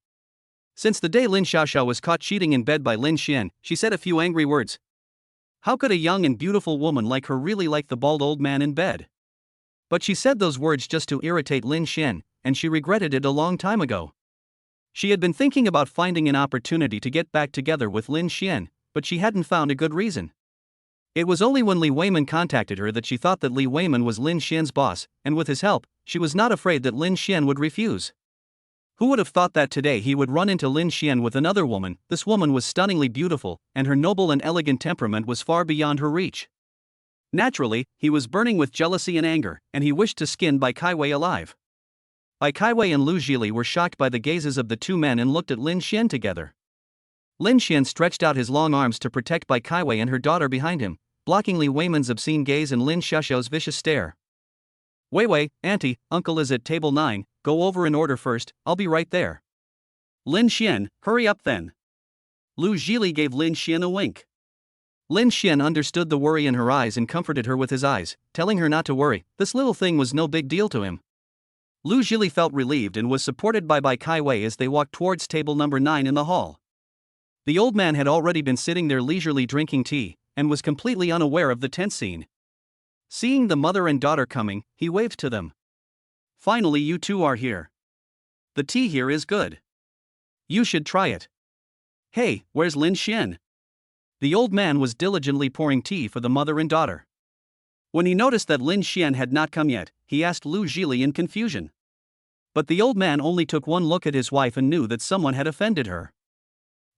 Since the day Lin Xiaoxiao was caught cheating in bed by Lin Xian, she said a few angry words. How could a young and beautiful woman like her really like the bald old man in bed? But she said those words just to irritate Lin Xian, and she regretted it a long time ago. She had been thinking about finding an opportunity to get back together with Lin Xian, but she hadn't found a good reason. It was only when Li Weiman contacted her that she thought that Li Weiman was Lin Xian's boss, and with his help, she was not afraid that Lin Xian would refuse. Who would have thought that today he would run into Lin Xian with another woman? This woman was stunningly beautiful, and her noble and elegant temperament was far beyond her reach. Naturally, he was burning with jealousy and anger, and he wished to skin Bai Kaiwei alive. Bai Kaiwei and Lu Zhili were shocked by the gazes of the two men and looked at Lin Xian together. Lin Xian stretched out his long arms to protect Bai Kaiwei and her daughter behind him, blocking Li Weiman's obscene gaze and Lin Xiaoxiao's vicious stare. Weiwei, auntie, uncle is at table 9, go over and order first, I'll be right there. Lin Xian, hurry up then. Lu Zhili gave Lin Xian a wink. Lin Xian understood the worry in her eyes and comforted her with his eyes, telling her not to worry, this little thing was no big deal to him. Lu Zhili felt relieved and was supported by Bai Kaiwei as they walked towards table number 9 in the hall. The old man had already been sitting there leisurely drinking tea, and was completely unaware of the tense scene. Seeing the mother and daughter coming, he waved to them. Finally, you two are here. The tea here is good. You should try it. Hey, where's Lin Xian? The old man was diligently pouring tea for the mother and daughter. When he noticed that Lin Xian had not come yet, he asked Lu Zhili in confusion. But the old man only took one look at his wife and knew that someone had offended her.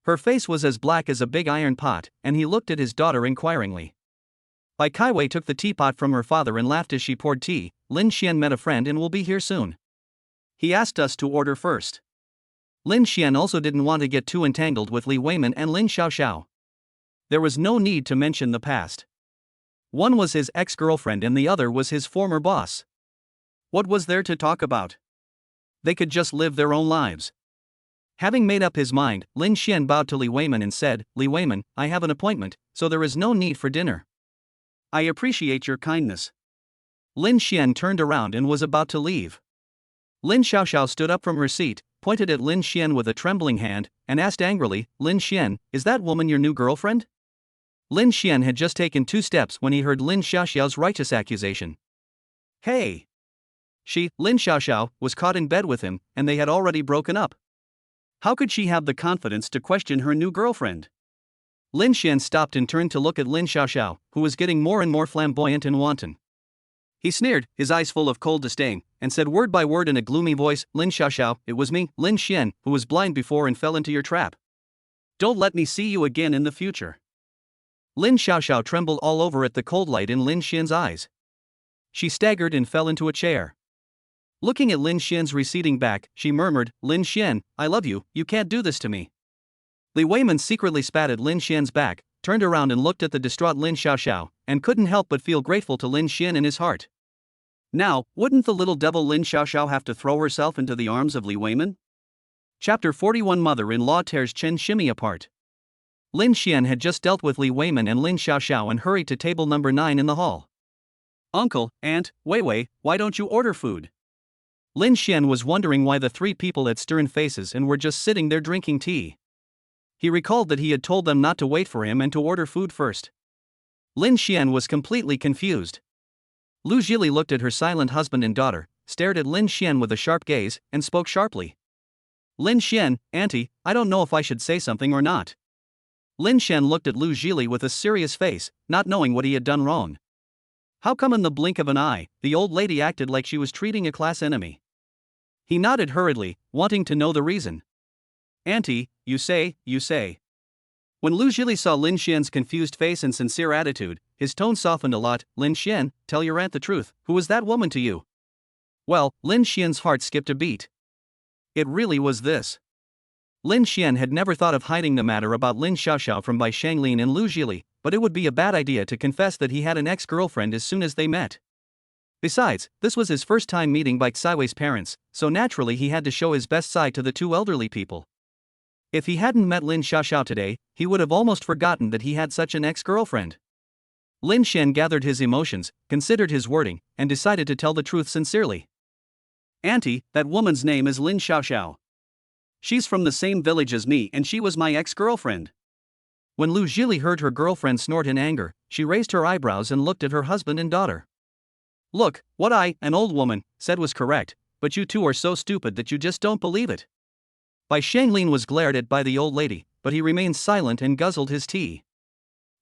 Her face was as black as a big iron pot, and he looked at his daughter inquiringly. Bai Kaiwei took the teapot from her father and laughed as she poured tea. Lin Xian met a friend and will be here soon. He asked us to order first. Lin Xian also didn't want to get too entangled with Li Weiman and Lin Xiaoxiao. There was no need to mention the past. One was his ex-girlfriend and the other was his former boss. What was there to talk about? They could just live their own lives. Having made up his mind, Lin Xian bowed to Li Weiman and said, Li Weiman, I have an appointment, so there is no need for dinner. I appreciate your kindness. Lin Xian turned around and was about to leave. Lin Xiaoxiao stood up from her seat, pointed at Lin Xian with a trembling hand, and asked angrily, Lin Xian, is that woman your new girlfriend? Lin Xian had just taken 2 steps when he heard Lin Xiaoxiao's righteous accusation. Hey! She, Lin Xiaoxiao, was caught in bed with him, and they had already broken up. How could she have the confidence to question her new girlfriend? Lin Xian stopped and turned to look at Lin Xiaoxiao, who was getting more and more flamboyant and wanton. He sneered, his eyes full of cold disdain, and said word by word in a gloomy voice, Lin Xiaoxiao, it was me, Lin Xian, who was blind before and fell into your trap. Don't let me see you again in the future. Lin Xiaoxiao trembled all over at the cold light in Lin Xian's eyes. She staggered and fell into a chair. Looking at Lin Xian's receding back, she murmured, Lin Xian, I love you, you can't do this to me. Li Weiman secretly spat at Lin Xian's back, turned around and looked at the distraught Lin Xiaoxiao, and couldn't help but feel grateful to Lin Xian in his heart. Now, wouldn't the little devil Lin Xiaoxiao have to throw herself into the arms of Li Weiman? Chapter 41 Mother-in-law tears Chen Shimi apart. Lin Xian had just dealt with Li Weiman and Lin Xiaoxiao and hurried to table number 9 in the hall. Uncle, Aunt, Weiwei, why don't you order food? Lin Xian was wondering why the three people had stern faces and were just sitting there drinking tea. He recalled that he had told them not to wait for him and to order food first. Lin Xian was completely confused. Lu Jili looked at her silent husband and daughter, stared at Lin Xian with a sharp gaze, and spoke sharply. Lin Xian, Auntie, I don't know if I should say something or not. Lin Xian looked at Lu Jili with a serious face, not knowing what he had done wrong. How come in the blink of an eye, the old lady acted like she was treating a class enemy? He nodded hurriedly, wanting to know the reason. Auntie, you say. When Lu Jili saw Lin Xian's confused face and sincere attitude, his tone softened a lot. Lin Xian, tell your aunt the truth, who was that woman to you? Well, Lin Xian's heart skipped a beat. It really was this. Lin Xian had never thought of hiding the matter about Lin Xiaoxiao from Bai Shanglin and Lu Jili, but it would be a bad idea to confess that he had an ex-girlfriend as soon as they met. Besides, this was his first time meeting Bai Xiwei's parents, so naturally he had to show his best side to the two elderly people. If he hadn't met Lin Xiaoxiao today, he would have almost forgotten that he had such an ex-girlfriend. Lin Xian gathered his emotions, considered his wording, and decided to tell the truth sincerely. Auntie, that woman's name is Lin Xiaoxiao. She's from the same village as me and she was my ex-girlfriend. When Lu Jili heard her girlfriend snort in anger, she raised her eyebrows and looked at her husband and daughter. Look, what I, an old woman, said was correct, but you two are so stupid that you just don't believe it. Bai Shanglin was glared at by the old lady, but he remained silent and guzzled his tea.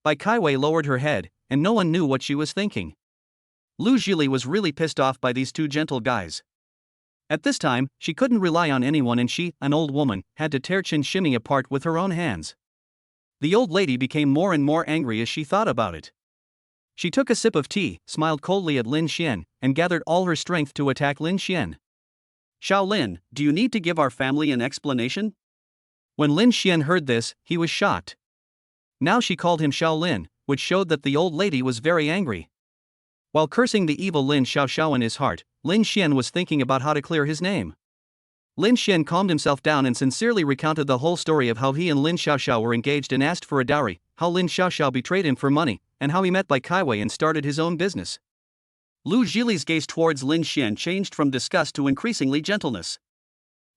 Bai Kaiwei lowered her head, and no one knew what she was thinking. Lu Jili was really pissed off by these two gentle guys. At this time, she couldn't rely on anyone and she, an old woman, had to tear Chin Shimmy apart with her own hands. The old lady became more and more angry as she thought about it. She took a sip of tea, smiled coldly at Lin Xian, and gathered all her strength to attack Lin Xian. Xiao Lin, do you need to give our family an explanation? When Lin Xian heard this, he was shocked. Now she called him Xiao Lin, which showed that the old lady was very angry. While cursing the evil Lin Xiaoxiao in his heart, Lin Xian was thinking about how to clear his name. Lin Xian calmed himself down and sincerely recounted the whole story of how he and Lin Xiaoxiao were engaged and asked for a dowry, how Lin Xiaoxiao betrayed him for money, and how he met Bai Kaiwei and started his own business. Lu Jili's gaze towards Lin Xian changed from disgust to increasingly gentleness.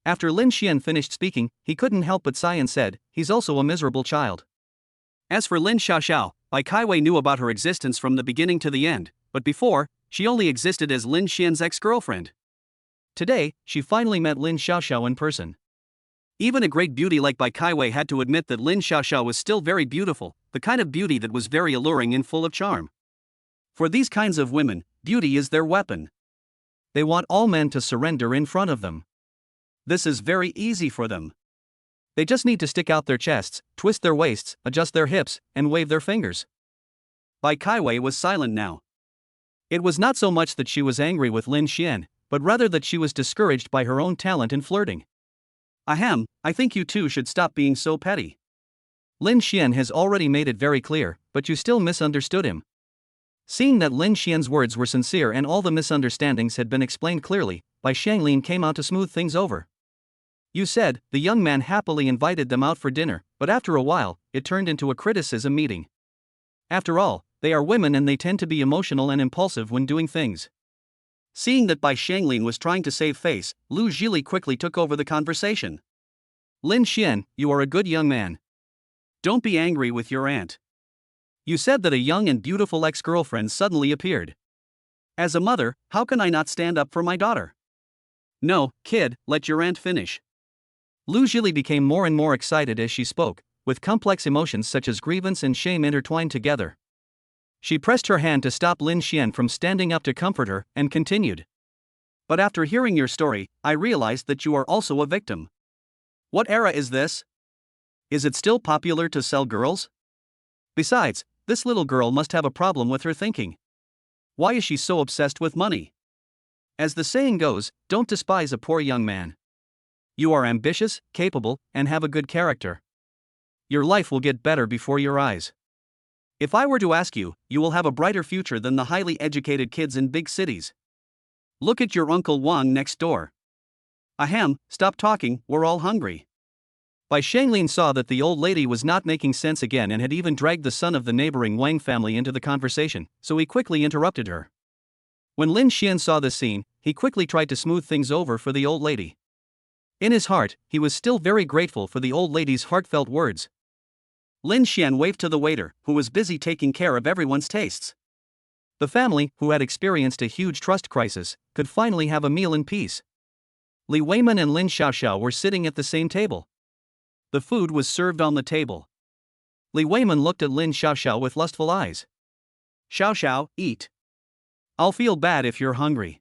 After Lin Xian finished speaking, he couldn't help but sigh and said, he's also a miserable child. As for Lin Xiaoxiao, Bai Kaiwei knew about her existence from the beginning to the end, but before, she only existed as Lin Xian's ex-girlfriend. Today, she finally met Lin Xiaoxiao in person. Even a great beauty like Bai Kaiwei had to admit that Lin Xiaoxiao was still very beautiful, the kind of beauty that was very alluring and full of charm. For these kinds of women, beauty is their weapon. They want all men to surrender in front of them. This is very easy for them. They just need to stick out their chests, twist their waists, adjust their hips, and wave their fingers. Bai Kaiwei was silent now. It was not so much that she was angry with Lin Xian, but rather that she was discouraged by her own talent in flirting. Ahem, I think you two should stop being so petty. Lin Xian has already made it very clear, but you still misunderstood him. Seeing that Lin Xian's words were sincere and all the misunderstandings had been explained clearly, Bai Shanglin came out to smooth things over. You said, the young man happily invited them out for dinner, but after a while, it turned into a criticism meeting. After all, they are women and they tend to be emotional and impulsive when doing things. Seeing that Bai Shanglin was trying to save face, Lu Jili quickly took over the conversation. Lin Xian, you are a good young man. Don't be angry with your aunt. You said that a young and beautiful ex-girlfriend suddenly appeared. As a mother, how can I not stand up for my daughter? No, kid, let your aunt finish. Lu Jili became more and more excited as she spoke, with complex emotions such as grievance and shame intertwined together. She pressed her hand to stop Lin Xian from standing up to comfort her, and continued. But after hearing your story, I realized that you are also a victim. What era is this? Is it still popular to sell girls? Besides, this little girl must have a problem with her thinking. Why is she so obsessed with money? As the saying goes, don't despise a poor young man. You are ambitious, capable, and have a good character. Your life will get better before your eyes. If I were to ask you, you will have a brighter future than the highly educated kids in big cities. Look at your Uncle Wang next door. Ahem, stop talking, we're all hungry. Bai Shanglin saw that the old lady was not making sense again and had even dragged the son of the neighboring Wang family into the conversation, so he quickly interrupted her. When Lin Xian saw this scene, he quickly tried to smooth things over for the old lady. In his heart, he was still very grateful for the old lady's heartfelt words. Lin Xian waved to the waiter, who was busy taking care of everyone's tastes. The family, who had experienced a huge trust crisis, could finally have a meal in peace. Li Weiman and Lin Xiaoxiao were sitting at the same table. The food was served on the table. Li Weiman looked at Lin Xiaoxiao with lustful eyes. Xiaoxiao, eat. I'll feel bad if you're hungry.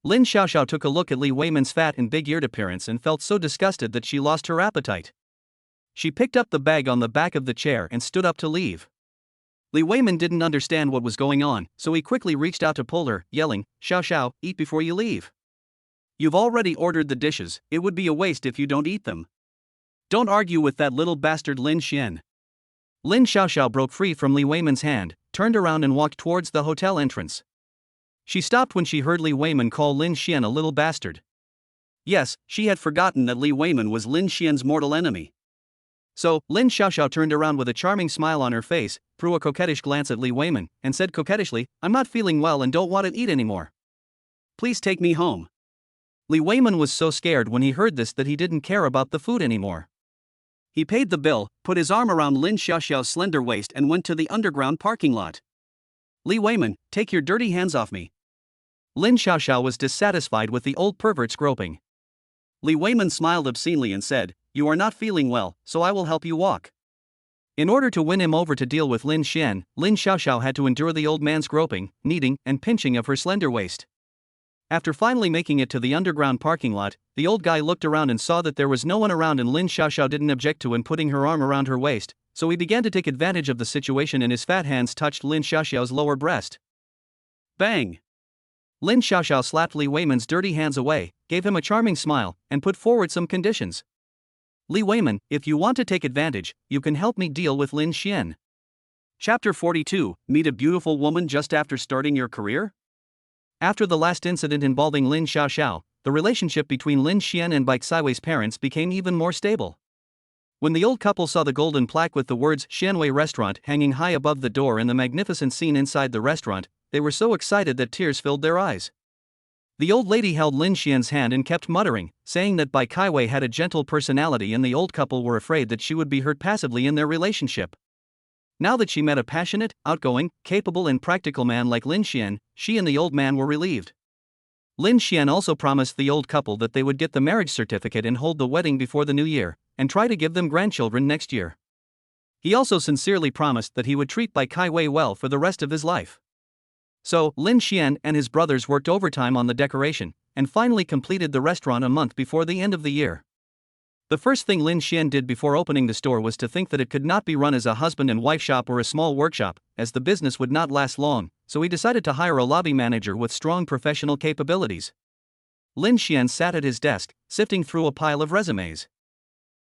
Lin Xiaoxiao took a look at Li Weiman's fat and big-eared appearance and felt so disgusted that she lost her appetite. She picked up the bag on the back of the chair and stood up to leave. Li Weiman didn't understand what was going on, so he quickly reached out to pull her, yelling, "Xiaoxiao, eat before you leave. You've already ordered the dishes, it would be a waste if you don't eat them. Don't argue with that little bastard Lin Xian." Lin Xiaoxiao broke free from Li Weiman's hand, turned around and walked towards the hotel entrance. She stopped when she heard Li Weiman call Lin Xian a little bastard. Yes, she had forgotten that Li Weiman was Lin Xian's mortal enemy. So, Lin Xiaoxiao turned around with a charming smile on her face, threw a coquettish glance at Li Weiman, and said coquettishly, "I'm not feeling well and don't want to eat anymore. Please take me home." Li Weiman was so scared when he heard this that he didn't care about the food anymore. He paid the bill, put his arm around Lin Xiaoxiao's slender waist and went to the underground parking lot. "Li Weiman, take your dirty hands off me." Lin Xiaoxiao was dissatisfied with the old pervert's groping. Li Weiman smiled obscenely and said, "You are not feeling well, so I will help you walk." In order to win him over to deal with Lin Xian, Lin Xiaoxiao had to endure the old man's groping, kneading, and pinching of her slender waist. After finally making it to the underground parking lot, the old guy looked around and saw that there was no one around and Lin Xiaoxiao didn't object to him putting her arm around her waist, so he began to take advantage of the situation and his fat hands touched Lin Xiaoxiao's lower breast. Bang! Lin Xiaoxiao slapped Li Weiman's dirty hands away, gave him a charming smile, and put forward some conditions. "Li Weiman, if you want to take advantage, you can help me deal with Lin Xian." Chapter 42, Meet a beautiful woman just after starting your career? After the last incident involving Lin Xiaoxiao, the relationship between Lin Xian and Bai Xiwei's parents became even more stable. When the old couple saw the golden plaque with the words Xianwei Restaurant hanging high above the door and the magnificent scene inside the restaurant, they were so excited that tears filled their eyes. The old lady held Lin Xian's hand and kept muttering, saying that Bai Xiwei had a gentle personality and the old couple were afraid that she would be hurt passively in their relationship. Now that she met a passionate, outgoing, capable and practical man like Lin Xian, she and the old man were relieved. Lin Xian also promised the old couple that they would get the marriage certificate and hold the wedding before the new year, and try to give them grandchildren next year. He also sincerely promised that he would treat Bai Xiwei well for the rest of his life. So, Lin Xian and his brothers worked overtime on the decoration, and finally completed the restaurant a month before the end of the year. The first thing Lin Xian did before opening the store was to think that it could not be run as a husband and wife shop or a small workshop, as the business would not last long, so he decided to hire a lobby manager with strong professional capabilities. Lin Xian sat at his desk, sifting through a pile of resumes.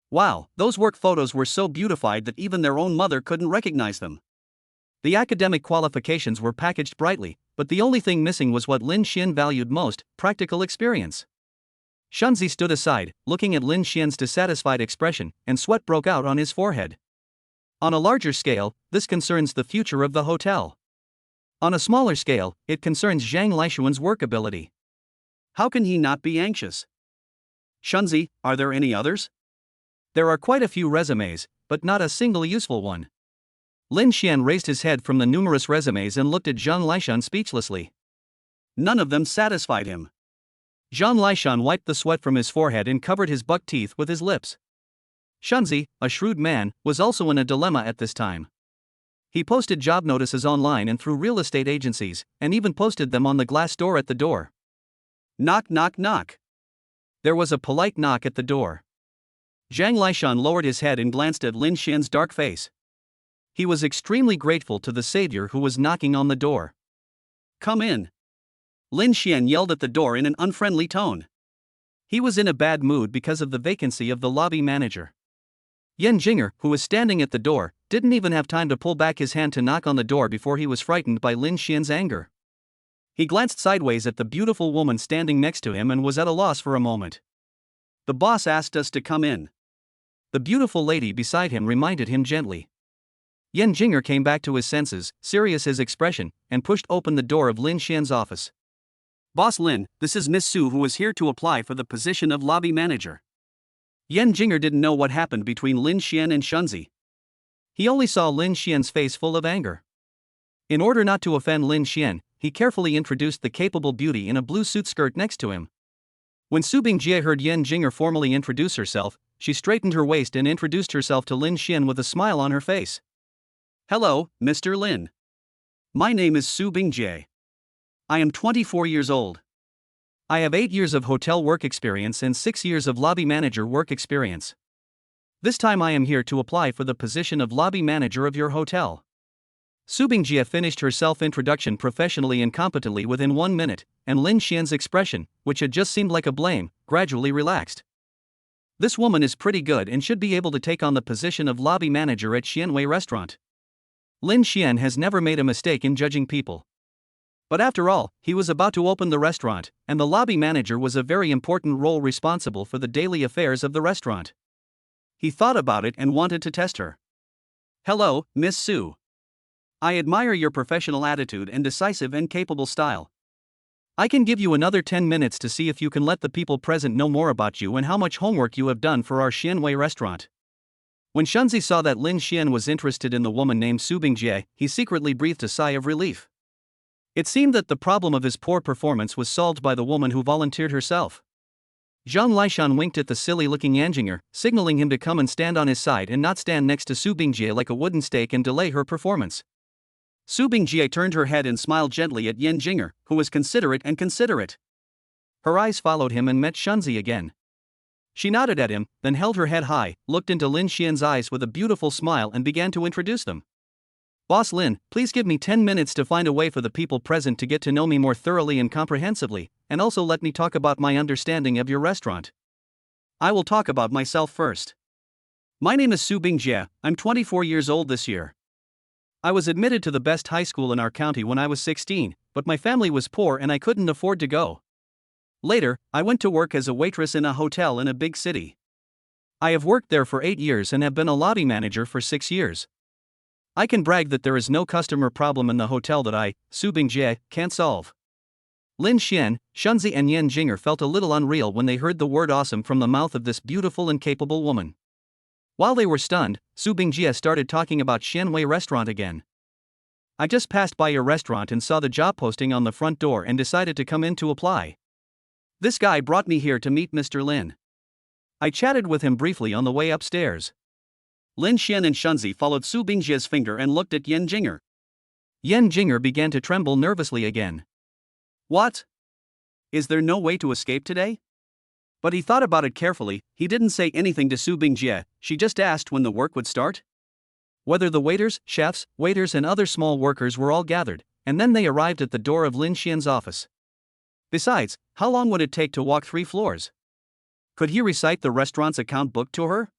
Wow, those work photos were so beautified that even their own mother couldn't recognize them. The academic qualifications were packaged brightly, but the only thing missing was what Lin Xian valued most, practical experience. Shunzi stood aside, looking at Lin Xian's dissatisfied expression, and sweat broke out on his forehead. On a larger scale, this concerns the future of the hotel. On a smaller scale, it concerns Zhang Lishuan's work ability. How can he not be anxious? Shunzi, are there any others? There are quite a few resumes, but not a single useful one. Lin Xian raised his head from the numerous resumes and looked at Zhang Lishan speechlessly. None of them satisfied him. Zhang Lishan wiped the sweat from his forehead and covered his buck teeth with his lips. Shunzi, a shrewd man, was also in a dilemma at this time. He posted job notices online and through real estate agencies, and even posted them on the glass door at the door. Knock, knock, knock. There was a polite knock at the door. Zhang Lishan lowered his head and glanced at Lin Xian's dark face. He was extremely grateful to the savior who was knocking on the door. Come in. Lin Xian yelled at the door in an unfriendly tone. He was in a bad mood because of the vacancy of the lobby manager. Yan Jinger, who was standing at the door, didn't even have time to pull back his hand to knock on the door before he was frightened by Lin Xian's anger. He glanced sideways at the beautiful woman standing next to him and was at a loss for a moment. The boss asked us to come in. The beautiful lady beside him reminded him gently. Yan Jinger came back to his senses, serious his expression, and pushed open the door of Lin Xian's office. Boss Lin, this is Miss Su who is here to apply for the position of lobby manager. Yan Jinger didn't know what happened between Lin Xian and Shunzi. He only saw Lin Xian's face full of anger. In order not to offend Lin Xian, he carefully introduced the capable beauty in a blue suit skirt next to him. When Su Bingjie heard Yan Jinger formally introduce herself, she straightened her waist and introduced herself to Lin Xian with a smile on her face. Hello, Mr. Lin. My name is Su Bingjie. I am 24 years old. I have 8 years of hotel work experience and 6 years of lobby manager work experience. This time I am here to apply for the position of lobby manager of your hotel. Su Bingjie finished her self-introduction professionally and competently within 1 minute, and Lin Xian's expression, which had just seemed like a blame, gradually relaxed. This woman is pretty good and should be able to take on the position of lobby manager at Xianwei restaurant. Lin Xian has never made a mistake in judging people. But after all, he was about to open the restaurant, and the lobby manager was a very important role responsible for the daily affairs of the restaurant. He thought about it and wanted to test her. Hello, Miss Su. I admire your professional attitude and decisive and capable style. I can give you another 10 minutes to see if you can let the people present know more about you and how much homework you have done for our Xianwei restaurant. When Shunzi saw that Lin Xian was interested in the woman named Su Bingjie, he secretly breathed a sigh of relief. It seemed that the problem of his poor performance was solved by the woman who volunteered herself. Zhang Lishan winked at the silly-looking Yan Jinger, signaling him to come and stand on his side and not stand next to Su Bingjie like a wooden stake and delay her performance. Su Bingjie turned her head and smiled gently at Yan Jinger, who was considerate and considerate. Her eyes followed him and met Shunzi again. She nodded at him, then held her head high, looked into Lin Xian's eyes with a beautiful smile and began to introduce them. Boss Lin, please give me 10 minutes to find a way for the people present to get to know me more thoroughly and comprehensively, and also let me talk about my understanding of your restaurant. I will talk about myself first. My name is Su Bingjie, I'm 24 years old this year. I was admitted to the best high school in our county when I was 16, but my family was poor and I couldn't afford to go. Later, I went to work as a waitress in a hotel in a big city. I have worked there for 8 years and have been a lobby manager for 6 years. I can brag that there is no customer problem in the hotel that I, Su Bingjie, can't solve. Lin Xian, Shunzi and Yan Jinger felt a little unreal when they heard the word awesome from the mouth of this beautiful and capable woman. While they were stunned, Su Bingjie started talking about Xianwei restaurant again. I just passed by your restaurant and saw the job posting on the front door and decided to come in to apply. This guy brought me here to meet Mr. Lin. I chatted with him briefly on the way upstairs. Lin Xian and Shunzi followed Su Bingjie's finger and looked at Yan Jinger. Yan Jinger began to tremble nervously again. What? Is there no way to escape today? But he thought about it carefully. He didn't say anything to Su Bingjie. She just asked when the work would start. Whether the waiters, chefs, waiters and other small workers were all gathered, and then they arrived at the door of Lin Xian's office. Besides, how long would it take to walk 3 floors? Could he recite the restaurant's account book to her?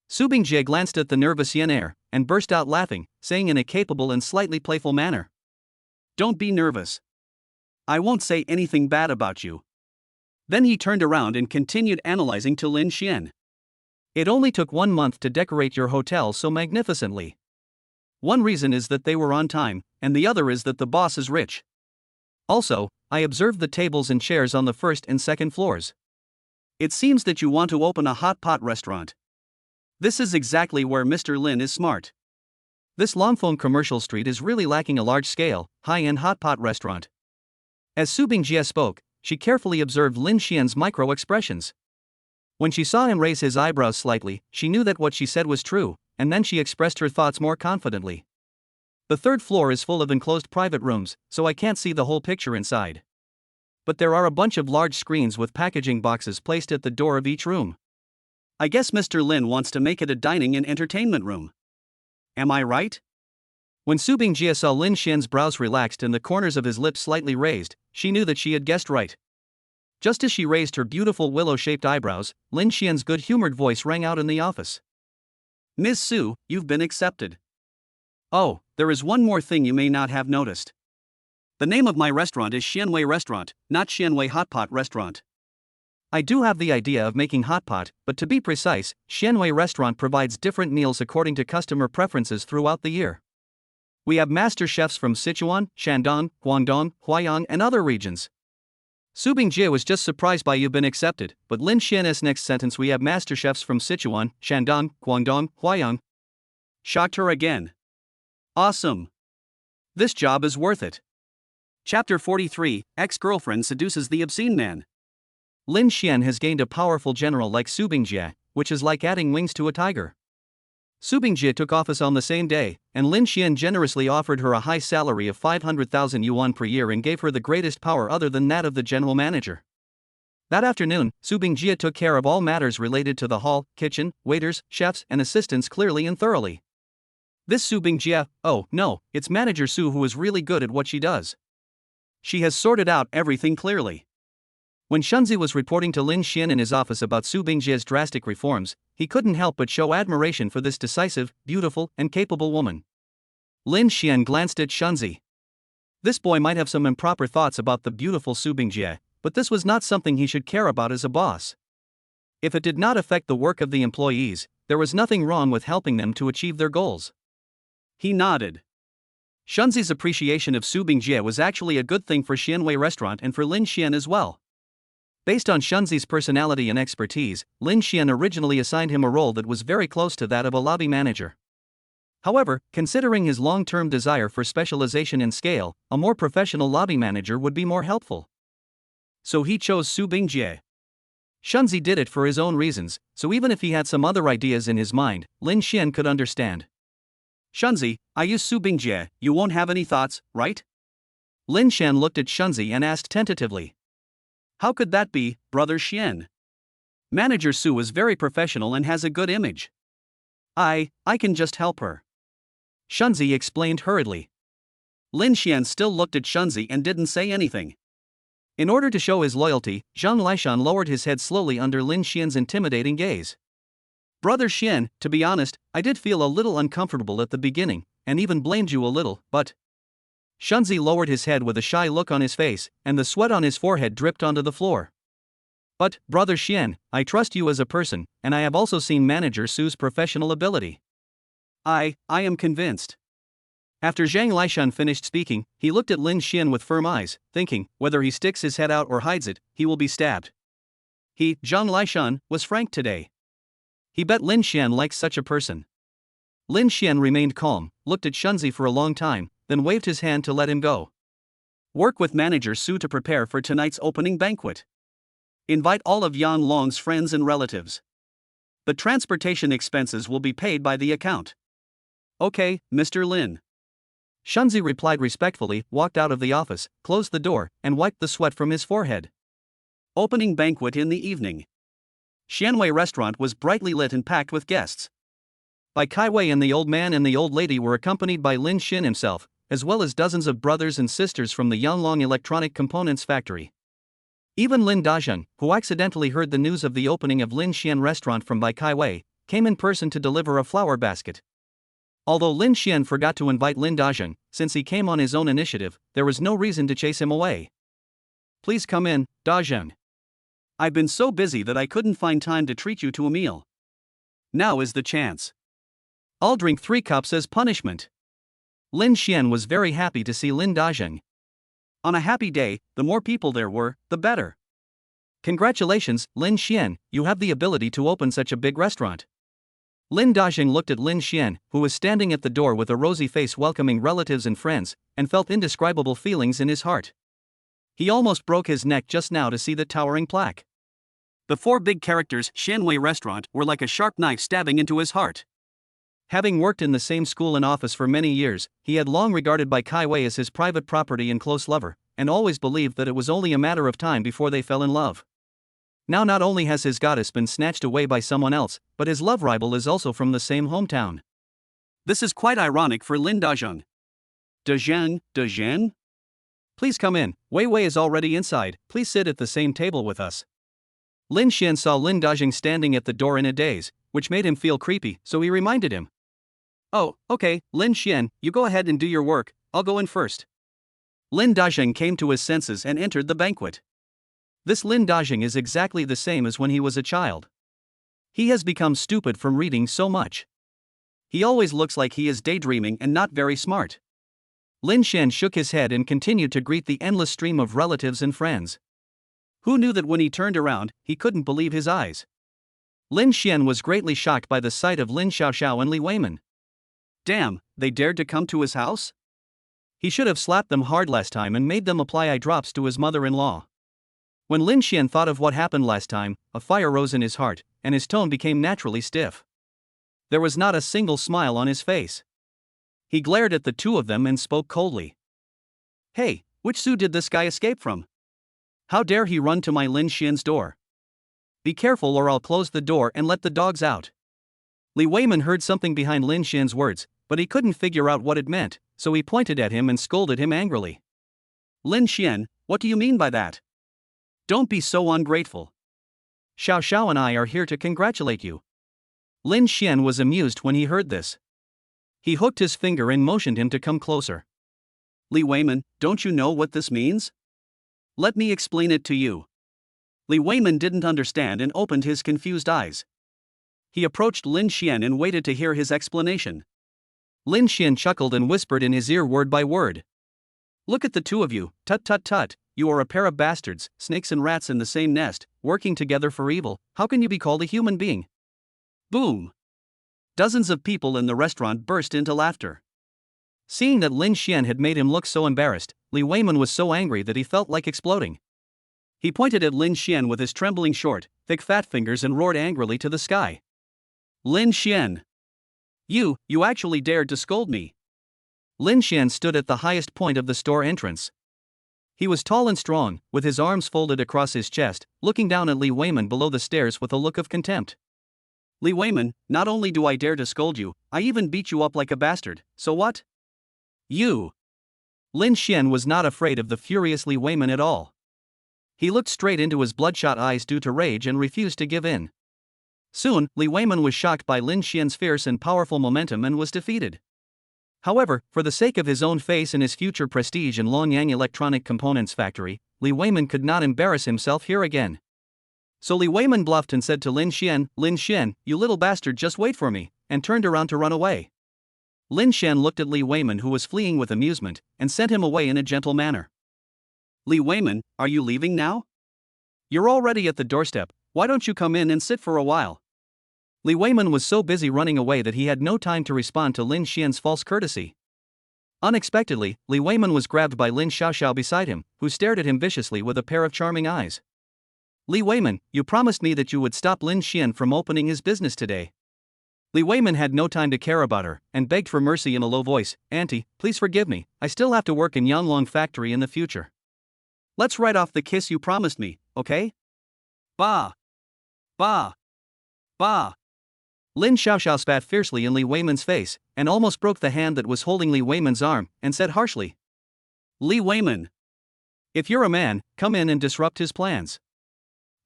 Su Bingjie glanced at the nervous Yan Er, and burst out laughing, saying in a capable and slightly playful manner. Don't be nervous. I won't say anything bad about you. Then he turned around and continued analyzing to Lin Xian. It only took 1 month to decorate your hotel so magnificently. One reason is that they were on time, and the other is that the boss is rich. Also, I observed the tables and chairs on the 1st and 2nd floors. It seems that you want to open a hot pot restaurant. This is exactly where Mr. Lin is smart. This Longfeng commercial street is really lacking a large-scale, high-end hot pot restaurant. As Su Bingjie spoke, she carefully observed Lin Xian's micro-expressions. When she saw him raise his eyebrows slightly, she knew that what she said was true, and then she expressed her thoughts more confidently. The 3rd floor is full of enclosed private rooms, so I can't see the whole picture inside. But there are a bunch of large screens with packaging boxes placed at the door of each room. I guess Mr. Lin wants to make it a dining and entertainment room. Am I right? When Su Bingjie saw Lin Xian's brows relaxed and the corners of his lips slightly raised, she knew that she had guessed right. Just as she raised her beautiful willow-shaped eyebrows, Lin Xian's good-humored voice rang out in the office. Miss Su, you've been accepted. Oh, there is one more thing you may not have noticed. The name of my restaurant is Xianwei Restaurant, not Xianwei Hot Pot Restaurant. I do have the idea of making hot pot, but to be precise, Xianwei Restaurant provides different meals according to customer preferences throughout the year. We have master chefs from Sichuan, Shandong, Guangdong, Huayang, and other regions. Su Bingjie was just surprised by you've been accepted, but Lin Xian's next sentence, we have master chefs from Sichuan, Shandong, Guangdong, Huayang, shocked her again. Awesome. This job is worth it. Chapter 43, Ex-Girlfriend Seduces the Obscene Man. Lin Xian has gained a powerful general like Su Bingjie, which is like adding wings to a tiger. Su Bingjie took office on the same day, and Lin Xian generously offered her a high salary of 500,000 yuan per year and gave her the greatest power other than that of the general manager. That afternoon, Su Bingjie took care of all matters related to the hall, kitchen, waiters, chefs, and assistants clearly and thoroughly. This Su Bingjie, oh no, it's Manager Su who is really good at what she does. She has sorted out everything clearly. When Shunzi was reporting to Lin Xian in his office about Su Bingjie's drastic reforms, he couldn't help but show admiration for this decisive, beautiful, and capable woman. Lin Xian glanced at Shunzi. This boy might have some improper thoughts about the beautiful Su Bingjie, but this was not something he should care about as a boss. If it did not affect the work of the employees, there was nothing wrong with helping them to achieve their goals. He nodded. Shunzi's appreciation of Su Bingjie was actually a good thing for Xianwei Restaurant and for Lin Xian as well. Based on Shunzi's personality and expertise, Lin Xian originally assigned him a role that was very close to that of a lobby manager. However, considering his long-term desire for specialization and scale, a more professional lobby manager would be more helpful. So he chose Su Bingjie. Shunzi did it for his own reasons, so even if he had some other ideas in his mind, Lin Xian could understand. Shunzi, I use Su Bingjie, you won't have any thoughts, right? Lin Xian looked at Shunzi and asked tentatively. How could that be, Brother Xian? Manager Su is very professional and has a good image. I can just help her. Shunzi explained hurriedly. Lin Xian still looked at Shunzi and didn't say anything. In order to show his loyalty, Zhang Laishan lowered his head slowly under Lin Xian's intimidating gaze. Brother Xian, to be honest, I did feel a little uncomfortable at the beginning, and even blamed you a little, but... Shunzi lowered his head with a shy look on his face, and the sweat on his forehead dripped onto the floor. But, Brother Xian, I trust you as a person, and I have also seen Manager Su's professional ability. I am convinced. After Zhang Laishan finished speaking, he looked at Lin Xian with firm eyes, thinking, whether he sticks his head out or hides it, he will be stabbed. Zhang Laishan, was frank today. He bet Lin Xian likes such a person. Lin Xian remained calm, looked at Shunzi for a long time, then waved his hand to let him go. Work with Manager Su to prepare for tonight's opening banquet. Invite all of Yan Long's friends and relatives. The transportation expenses will be paid by the account. Okay, Mr. Lin. Shunzi replied respectfully, walked out of the office, closed the door, and wiped the sweat from his forehead. Opening banquet in the evening. Xianwei Restaurant was brightly lit and packed with guests. Bai Kaiwei and the old man and the old lady were accompanied by Lin Xian himself, as well as dozens of brothers and sisters from the Yanglong Electronic Components Factory. Even Lin Dazheng, who accidentally heard the news of the opening of Lin Xian Restaurant from Bai Kaiwei, came in person to deliver a flower basket. Although Lin Xian forgot to invite Lin Dazheng, since he came on his own initiative, there was no reason to chase him away. Please come in, Dazheng. I've been so busy that I couldn't find time to treat you to a meal. Now is the chance. I'll drink 3 cups as punishment. Lin Xian was very happy to see Lin Dazheng. On a happy day, the more people there were, the better. Congratulations, Lin Xian, you have the ability to open such a big restaurant. Lin Dazheng looked at Lin Xian, who was standing at the door with a rosy face welcoming relatives and friends, and felt indescribable feelings in his heart. He almost broke his neck just now to see the towering plaque. The 4 big characters Xianwei Restaurant were like a sharp knife stabbing into his heart. Having worked in the same school and office for many years, he had long regarded Bai Kaiwei as his private property and close lover, and always believed that it was only a matter of time before they fell in love. Now not only has his goddess been snatched away by someone else, but his love rival is also from the same hometown. This is quite ironic for Lin Dazheng. Dazheng? Please come in, Wei Wei is already inside, please sit at the same table with us. Lin Xian saw Lin Dazheng standing at the door in a daze, which made him feel creepy, so he reminded him. Oh, okay, Lin Xian, you go ahead and do your work, I'll go in first. Lin Dazheng came to his senses and entered the banquet. This Lin Dajing is exactly the same as when he was a child. He has become stupid from reading so much. He always looks like he is daydreaming and not very smart. Lin Xian shook his head and continued to greet the endless stream of relatives and friends. Who knew that when he turned around, he couldn't believe his eyes? Lin Xian was greatly shocked by the sight of Lin Xiaoxiao and Li Weiman. Damn, they dared to come to his house? He should have slapped them hard last time and made them apply eye drops to his mother-in-law. When Lin Xian thought of what happened last time, a fire rose in his heart, and his tone became naturally stiff. There was not a single smile on his face. He glared at the two of them and spoke coldly. Hey, which zoo did this guy escape from? How dare he run to my Lin Xian's door? Be careful or I'll close the door and let the dogs out. Li Weiman heard something behind Lin Xian's words, but he couldn't figure out what it meant, so he pointed at him and scolded him angrily. Lin Xian, what do you mean by that? Don't be so ungrateful. Xiao Xiao and I are here to congratulate you. Lin Xian was amused when he heard this. He hooked his finger and motioned him to come closer. Li Weiman, don't you know what this means? Let me explain it to you. Li Weiman didn't understand and opened his confused eyes. He approached Lin Xian and waited to hear his explanation. Lin Xian chuckled and whispered in his ear word by word. Look at the two of you, tut tut tut, you are a pair of bastards, snakes and rats in the same nest, working together for evil. How can you be called a human being? Boom! Dozens of people in the restaurant burst into laughter. Seeing that Lin Xian had made him look so embarrassed, Li Weiman was so angry that he felt like exploding. He pointed at Lin Xian with his trembling short, thick fat fingers and roared angrily to the sky. Lin Xian! You actually dared to scold me. Lin Xian stood at the highest point of the store entrance. He was tall and strong, with his arms folded across his chest, looking down at Li Weiman below the stairs with a look of contempt. Li Weiman, not only do I dare to scold you, I even beat you up like a bastard, so what? You! Lin Xian was not afraid of the furious Li Weiman at all. He looked straight into his bloodshot eyes due to rage and refused to give in. Soon, Li Weiman was shocked by Lin Xian's fierce and powerful momentum and was defeated. However, for the sake of his own face and his future prestige in Lonyang Electronic Components Factory, Li Weiman could not embarrass himself here again. So Li Weiman bluffed and said to Lin Xian, you little bastard, just wait for me, and turned around to run away. Lin Xian looked at Li Weiman, who was fleeing with amusement, and sent him away in a gentle manner. Li Weiman, are you leaving now? You're already at the doorstep, why don't you come in and sit for a while? Li Weiman was so busy running away that he had no time to respond to Lin Xian's false courtesy. Unexpectedly, Li Weiman was grabbed by Lin Xiaoxiao beside him, who stared at him viciously with a pair of charming eyes. Li Weiman, you promised me that you would stop Lin Xian from opening his business today. Li Weiman had no time to care about her, and begged for mercy in a low voice. Auntie, please forgive me, I still have to work in Yanglong factory in the future. Let's write off the kiss you promised me, okay? Bah! Bah! Bah! Lin Xiaoxiao spat fiercely in Li Weiman's face, and almost broke the hand that was holding Li Weiman's arm, and said harshly. Li Weiman! If you're a man, come in and disrupt his plans.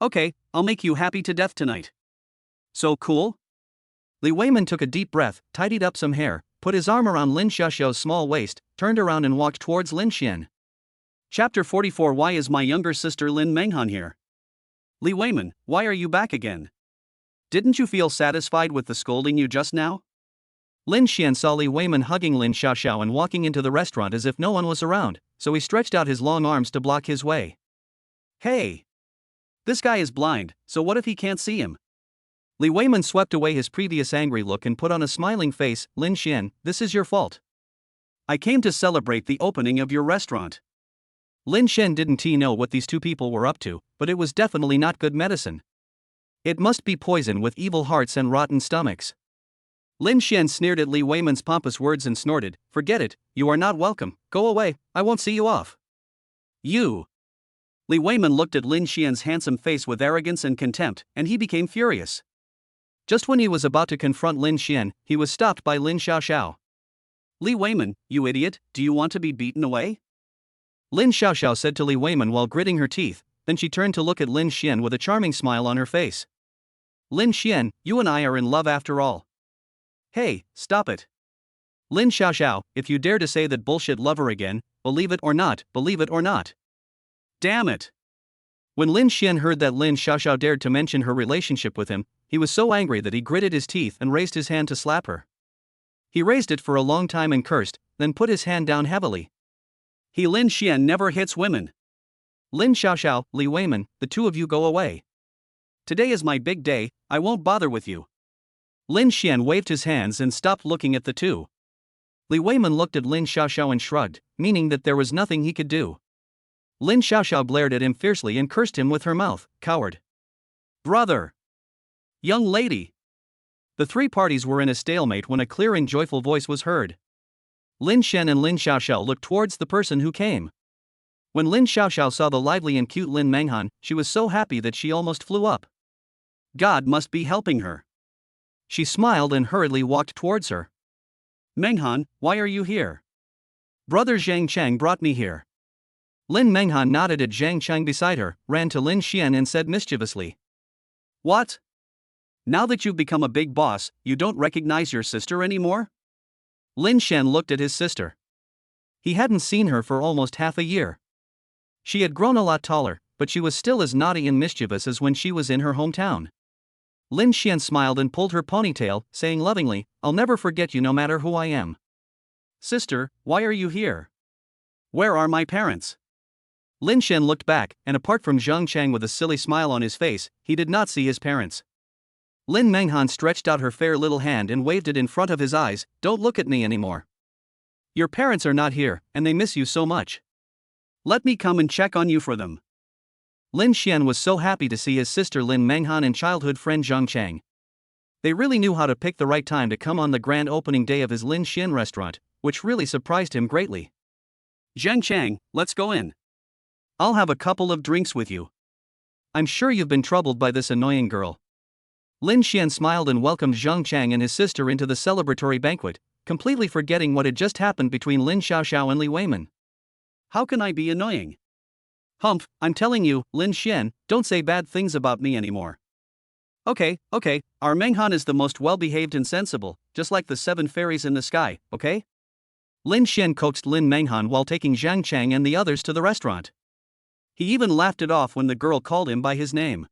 Okay, I'll make you happy to death tonight. So cool? Li Weiman took a deep breath, tidied up some hair, put his arm around Lin Xiaoxiao's small waist, turned around and walked towards Lin Xian. Chapter 44. Why is my younger sister Lin Menghan here? Li Weiman, why are you back again? Didn't you feel satisfied with the scolding you just now? Lin Xian saw Li Weiman hugging Lin Xiaoxiao and walking into the restaurant as if no one was around, so he stretched out his long arms to block his way. Hey! This guy is blind, so what if he can't see him? Li Weiman swept away his previous angry look and put on a smiling face. Lin Xian, this is your fault. I came to celebrate the opening of your restaurant. Lin Xian didn't know what these two people were up to, but it was definitely not good medicine. It must be poison with evil hearts and rotten stomachs. Lin Xian sneered at Li Weiman's pompous words and snorted, forget it, you are not welcome, go away, I won't see you off. You! Li Weiman looked at Lin Xian's handsome face with arrogance and contempt, and he became furious. Just when he was about to confront Lin Xian, he was stopped by Lin Xiaoxiao. Li Weiman, you idiot, do you want to be beaten away? Lin Xiaoxiao said to Li Weiman while gritting her teeth, then she turned to look at Lin Xian with a charming smile on her face. Lin Xian, you and I are in love after all. Hey, stop it. Lin Xiaoxiao, if you dare to say that bullshit lover again, believe it or not, believe it or not. Damn it. When Lin Xian heard that Lin Xiaoxiao dared to mention her relationship with him, he was so angry that he gritted his teeth and raised his hand to slap her. He raised it for a long time and cursed, then put his hand down heavily. Lin Xian never hits women. Lin Xiaoxiao, Li Weiman, the two of you go away. Today is my big day, I won't bother with you. Lin Xian waved his hands and stopped looking at the two. Li Weiman looked at Lin Xiaoxiao and shrugged, meaning that there was nothing he could do. Lin Xiaoxiao glared at him fiercely and cursed him with her mouth, coward. Brother! Young lady! The three parties were in a stalemate when a clear and joyful voice was heard. Lin Xian and Lin Xiaoxiao looked towards the person who came. When Lin Xiaoxiao saw the lively and cute Lin Menghan, she was so happy that she almost flew up. God must be helping her. She smiled and hurriedly walked towards her. Menghan, why are you here? Brother Zhang Chang brought me here. Lin Menghan nodded at Zhang Chang beside her, ran to Lin Xian and said mischievously. What? Now that you've become a big boss, you don't recognize your sister anymore? Lin Xian looked at his sister. He hadn't seen her for almost half a year. She had grown a lot taller, but she was still as naughty and mischievous as when she was in her hometown. Lin Xian smiled and pulled her ponytail, saying lovingly, I'll never forget you no matter who I am. Sister, why are you here? Where are my parents? Lin Xian looked back, and apart from Zhang Chang with a silly smile on his face, he did not see his parents. Lin Menghan stretched out her fair little hand and waved it in front of his eyes, don't look at me anymore. Your parents are not here, and they miss you so much. Let me come and check on you for them. Lin Xian was so happy to see his sister Lin Menghan and childhood friend Zhang Chang. They really knew how to pick the right time to come on the grand opening day of his Lin Xian restaurant, which really surprised him greatly. Zhang Chang, let's go in. I'll have a couple of drinks with you. I'm sure you've been troubled by this annoying girl. Lin Xian smiled and welcomed Zhang Chang and his sister into the celebratory banquet, completely forgetting what had just happened between Lin Xiaoxiao and Li Weiman. How can I be annoying? Humph, I'm telling you, Lin Xian, don't say bad things about me anymore. Okay, our Menghan is the most well-behaved and sensible, just like the 7 fairies in the sky, okay? Lin Xian coaxed Lin Menghan while taking Zhang Chang and the others to the restaurant. He even laughed it off when the girl called him by his name.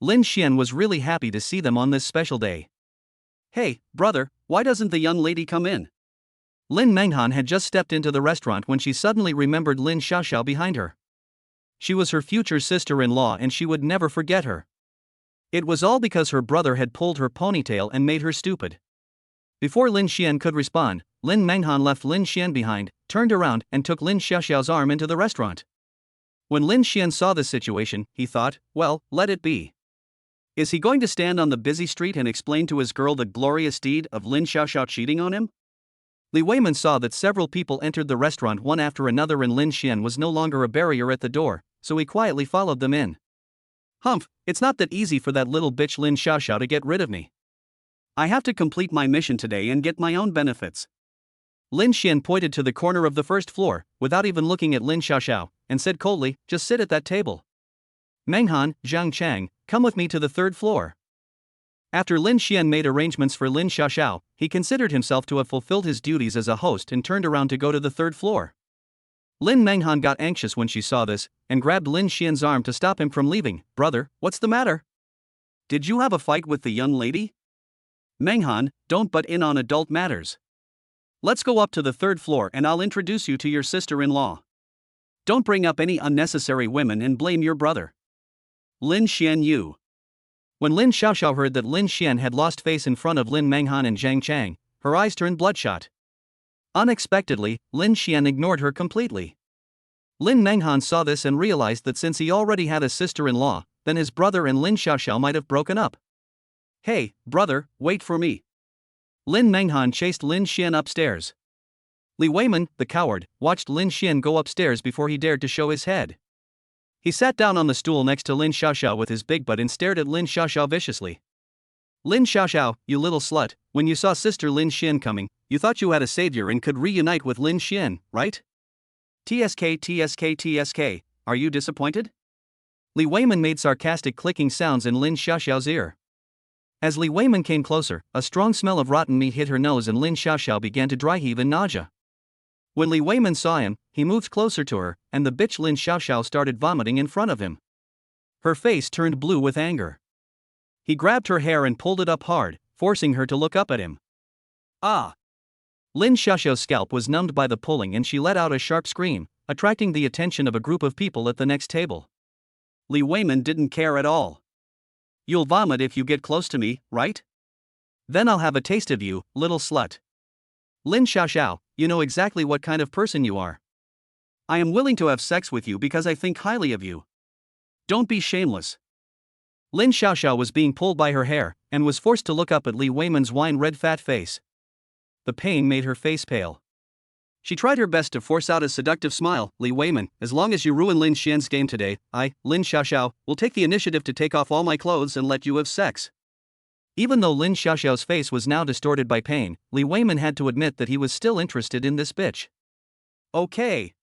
Lin Xian was really happy to see them on this special day. Hey, brother, why doesn't the young lady come in? Lin Menghan had just stepped into the restaurant when she suddenly remembered Lin Xiaoxiao behind her. She was her future sister-in-law and she would never forget her. It was all because her brother had pulled her ponytail and made her stupid. Before Lin Xian could respond, Lin Menghan left Lin Xian behind, turned around and took Lin Xiaoxiao's arm into the restaurant. When Lin Xian saw this situation, he thought, well, let it be. Is he going to stand on the busy street and explain to his girl the glorious deed of Lin Xiaoxiao cheating on him? Li Weiman saw that several people entered the restaurant one after another and Lin Xian was no longer a barrier at the door, so he quietly followed them in. Humph, it's not that easy for that little bitch Lin Xiaoxiao to get rid of me. I have to complete my mission today and get my own benefits. Lin Xian pointed to the corner of the first floor, without even looking at Lin Xiaoxiao, and said coldly, just sit at that table. Menghan, Zhang Chang, come with me to the 3rd floor. After Lin Xian made arrangements for Lin Xiaoxiao, he considered himself to have fulfilled his duties as a host and turned around to go to the 3rd floor. Lin Menghan got anxious when she saw this, and grabbed Lin Xian's arm to stop him from leaving. Brother, what's the matter? Did you have a fight with the young lady? Menghan, don't butt in on adult matters. Let's go up to the 3rd floor and I'll introduce you to your sister-in-law. Don't bring up any unnecessary women and blame your brother. Lin Xian Yu. When Lin Xiaoxiao heard that Lin Xian had lost face in front of Lin Menghan and Zhang Chang, her eyes turned bloodshot. Unexpectedly, Lin Xian ignored her completely. Lin Menghan saw this and realized that since he already had a sister-in-law, then his brother and Lin Xiaoxiao might have broken up. Hey, brother, wait for me. Lin Menghan chased Lin Xian upstairs. Li Weiman, the coward, watched Lin Xian go upstairs before he dared to show his head. He sat down on the stool next to Lin Xiaoxiao with his big butt and stared at Lin Xiaoxiao viciously. Lin Xiaoxiao, you little slut, when you saw sister Lin Xian coming, you thought you had a savior and could reunite with Lin Xian, right? TSK, are you disappointed? Li Weiman made sarcastic clicking sounds in Lin Xiaoxiao's ear. As Li Weiman came closer, a strong smell of rotten meat hit her nose and Lin Xiaoxiao began to dry heave in nausea. When Li Weiman saw him, he moved closer to her, and the bitch Lin Xiaoxiao started vomiting in front of him. Her face turned blue with anger. He grabbed her hair and pulled it up hard, forcing her to look up at him. Ah! Lin Xiaoxiao's scalp was numbed by the pulling and she let out a sharp scream, attracting the attention of a group of people at the next table. Li Weiman didn't care at all. You'll vomit if you get close to me, right? Then I'll have a taste of you, little slut. Lin Xiaoxiao, you know exactly what kind of person you are. I am willing to have sex with you because I think highly of you. Don't be shameless. Lin Xiaoxiao was being pulled by her hair, and was forced to look up at Li Weiman's wine-red fat face. The pain made her face pale. She tried her best to force out a seductive smile. Li Weiman, as long as you ruin Lin Xian's game today, I, Lin Xiaoxiao, will take the initiative to take off all my clothes and let you have sex. Even though Lin Xiaoxiao's face was now distorted by pain, Li Weiman had to admit that he was still interested in this bitch. Okay.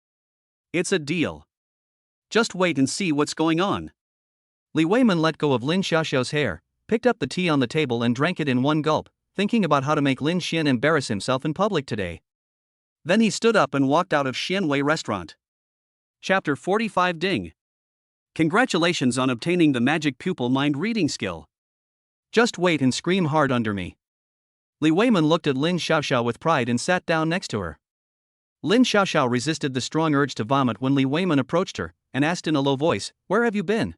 It's a deal. Just wait and see what's going on. Li Weiman let go of Lin Xiaoxiao's hair, picked up the tea on the table and drank it in one gulp, thinking about how to make Lin Xian embarrass himself in public today. Then he stood up and walked out of Xianwei restaurant. Chapter 45 Ding. Congratulations on obtaining the magic pupil mind reading skill. Just wait and scream hard under me. Li Weiman looked at Lin Xiaoxiao with pride and sat down next to her. Lin Xiaoxiao resisted the strong urge to vomit when Li Weiman approached her, and asked in a low voice, "Where have you been?"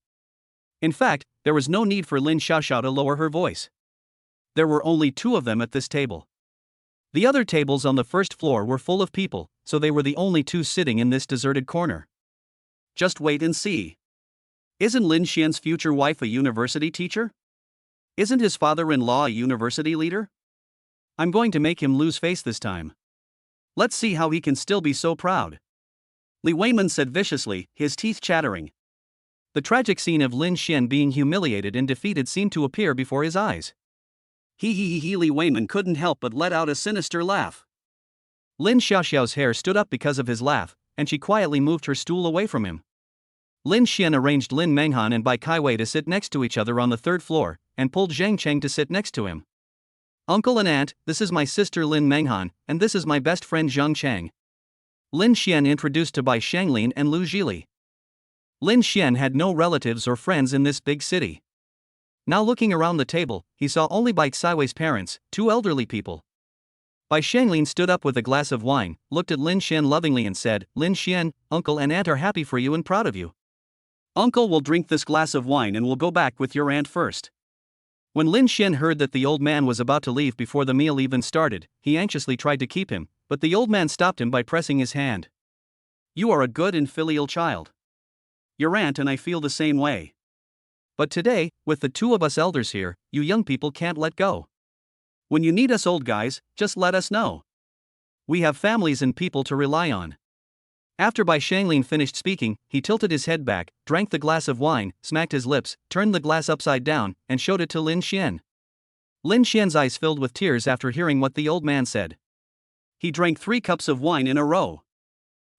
In fact, there was no need for Lin Xiaoxiao to lower her voice. There were only 2 of them at this table. The other tables on the first floor were full of people, so they were the only 2 sitting in this deserted corner. Just wait and see. Isn't Lin Xian's future wife a university teacher? Isn't his father-in-law a university leader? I'm going to make him lose face this time. Let's see how he can still be so proud. Li Weiman said viciously, his teeth chattering. The tragic scene of Lin Xian being humiliated and defeated seemed to appear before his eyes. Li Weiman couldn't help but let out a sinister laugh. Lin Xiaoxiao's hair stood up because of his laugh, and she quietly moved her stool away from him. Lin Xian arranged Lin Menghan and Bai Kaiwei to sit next to each other on the 3rd floor, and pulled Zhang Cheng to sit next to him. Uncle and aunt, this is my sister Lin Menghan, and this is my best friend Zhang Cheng. Lin Xian introduced to Bai Shanglin and Lu Zhili. Lin Xian had no relatives or friends in this big city. Now looking around the table, he saw only Bai Kaiwei's parents, 2 elderly people. Bai Shanglin stood up with a glass of wine, looked at Lin Xian lovingly and said, "Lin Xian, uncle and aunt are happy for you and proud of you. Uncle will drink this glass of wine and will go back with your aunt first." When Lin Xian heard that the old man was about to leave before the meal even started, he anxiously tried to keep him, but the old man stopped him by pressing his hand. You are a good and filial child. Your aunt and I feel the same way. But today, with the 2 of us elders here, you young people can't let go. When you need us old guys, just let us know. We have families and people to rely on. After Bai Shanglin finished speaking, he tilted his head back, drank the glass of wine, smacked his lips, turned the glass upside down, and showed it to Lin Xian. Lin Xian's eyes filled with tears after hearing what the old man said. He drank 3 cups of wine in a row.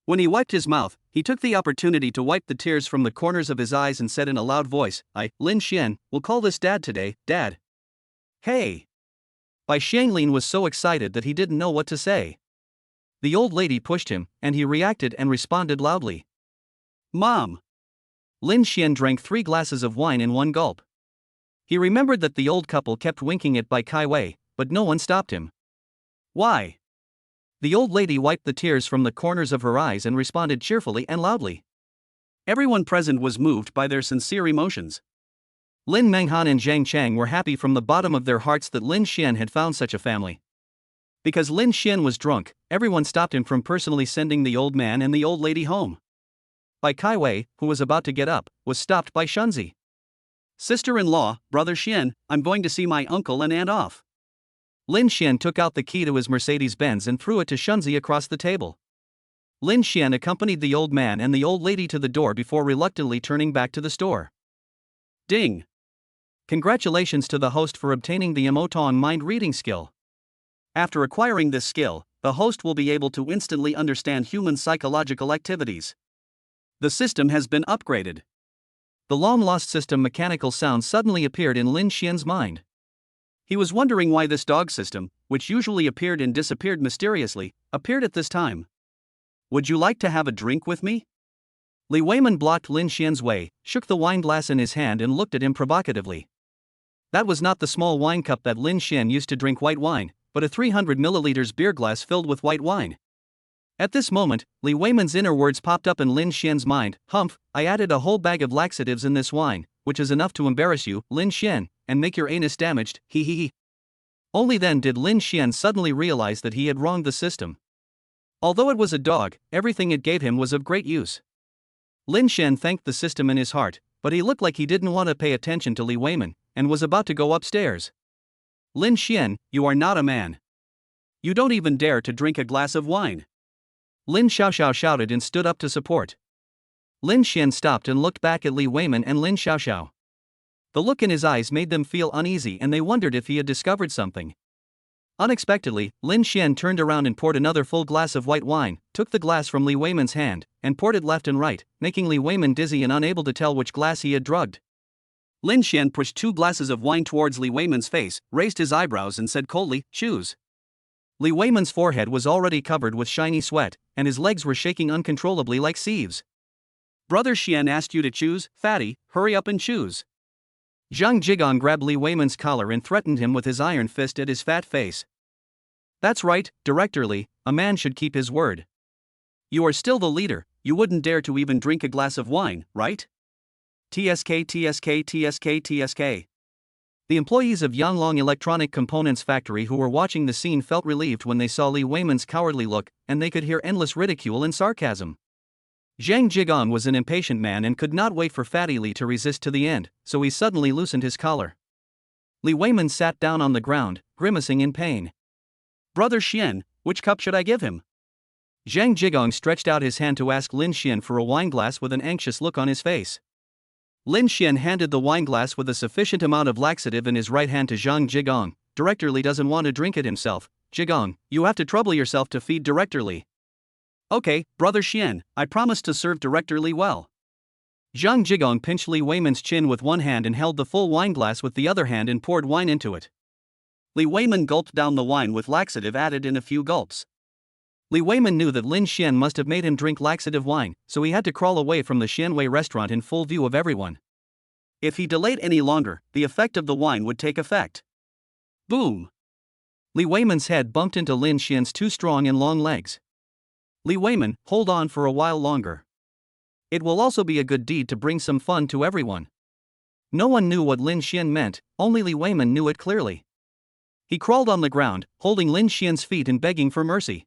When he wiped his mouth, he took the opportunity to wipe the tears from the corners of his eyes and said in a loud voice, "I, Lin Xian, will call this Dad today, Dad." Hey! Bai Shanglin was so excited that he didn't know what to say. The old lady pushed him, and he reacted and responded loudly. "Mom!" Lin Xian drank 3 glasses of wine in one gulp. He remembered that the old couple kept winking at Bai Kaiwei, but no one stopped him. Why? The old lady wiped the tears from the corners of her eyes and responded cheerfully and loudly. Everyone present was moved by their sincere emotions. Lin Menghan and Zhang Cheng were happy from the bottom of their hearts that Lin Xian had found such a family. Because Lin Xian was drunk, everyone stopped him from personally sending the old man and the old lady home. Bai Kaiwei, who was about to get up, was stopped by Shunzi. "Sister-in-law, Brother Xian, I'm going to see my uncle and aunt off." Lin Xian took out the key to his Mercedes-Benz and threw it to Shunzi across the table. Lin Xian accompanied the old man and the old lady to the door before reluctantly turning back to the store. Ding! Congratulations to the host for obtaining the Emoton mind reading skill. After acquiring this skill, the host will be able to instantly understand human psychological activities. The system has been upgraded. The long-lost system mechanical sound suddenly appeared in Lin Xian's mind. He was wondering why this dog system, which usually appeared and disappeared mysteriously, appeared at this time. "Would you like to have a drink with me?" Li Weiman blocked Lin Xian's way, shook the wine glass in his hand and looked at him provocatively. That was not the small wine cup that Lin Xian used to drink white wine, but a 300 milliliters beer glass filled with white wine. At this moment, Li Weiman's inner words popped up in Lin Xian's mind. Humph, I added a whole bag of laxatives in this wine, which is enough to embarrass you, Lin Xian, and make your anus damaged, he he he. Only then did Lin Xian suddenly realize that he had wronged the system. Although it was a dog, everything it gave him was of great use. Lin Xian thanked the system in his heart, but he looked like he didn't want to pay attention to Li Weiman, and was about to go upstairs. Lin Xian, you are not a man. You don't even dare to drink a glass of wine. Lin Xiaoxiao shouted and stood up to support. Lin Xian stopped and looked back at Li Weiman and Lin Xiaoxiao. The look in his eyes made them feel uneasy and they wondered if he had discovered something. Unexpectedly, Lin Xian turned around and poured another full glass of white wine, took the glass from Li Weiman's hand, and poured it left and right, making Li Weiman dizzy and unable to tell which glass he had drugged. Lin Xian pushed 2 glasses of wine towards Li Weiman's face, raised his eyebrows and said coldly, choose. Li Weiman's forehead was already covered with shiny sweat, and his legs were shaking uncontrollably like sieves. Brother Xian asked you to choose, fatty, hurry up and choose. Zhang Jigong grabbed Li Weiman's collar and threatened him with his iron fist at his fat face. That's right, Director Li, a man should keep his word. You are still the leader, you wouldn't dare to even drink a glass of wine, right? TSK TSK TSK TSK. The employees of Yanglong Electronic Components Factory who were watching the scene felt relieved when they saw Li Weiman's cowardly look, and they could hear endless ridicule and sarcasm. Zhang Jigong was an impatient man and could not wait for Fatty Li to resist to the end, so he suddenly loosened his collar. Li Weiman sat down on the ground, grimacing in pain. Brother Xian, which cup should I give him? Zhang Jigong stretched out his hand to ask Lin Xian for a wineglass with an anxious look on his face. Lin Xian handed the wineglass with a sufficient amount of laxative in his right hand to Zhang Jigong. Director Li doesn't want to drink it himself. Jigong, you have to trouble yourself to feed Director Li. Okay, Brother Xian, I promise to serve Director Li well. Zhang Jigong pinched Li Weiman's chin with one hand and held the full wineglass with the other hand and poured wine into it. Li Weiman gulped down the wine with laxative added in a few gulps. Li Weiman knew that Lin Xian must have made him drink laxative wine, so he had to crawl away from the Xianwei restaurant in full view of everyone. If he delayed any longer, the effect of the wine would take effect. Boom! Li Weiman's head bumped into Lin Xian's 2 strong and long legs. Li Weiman, hold on for a while longer. It will also be a good deed to bring some fun to everyone. No one knew what Lin Xian meant, only Li Weiman knew it clearly. He crawled on the ground, holding Lin Xian's feet and begging for mercy.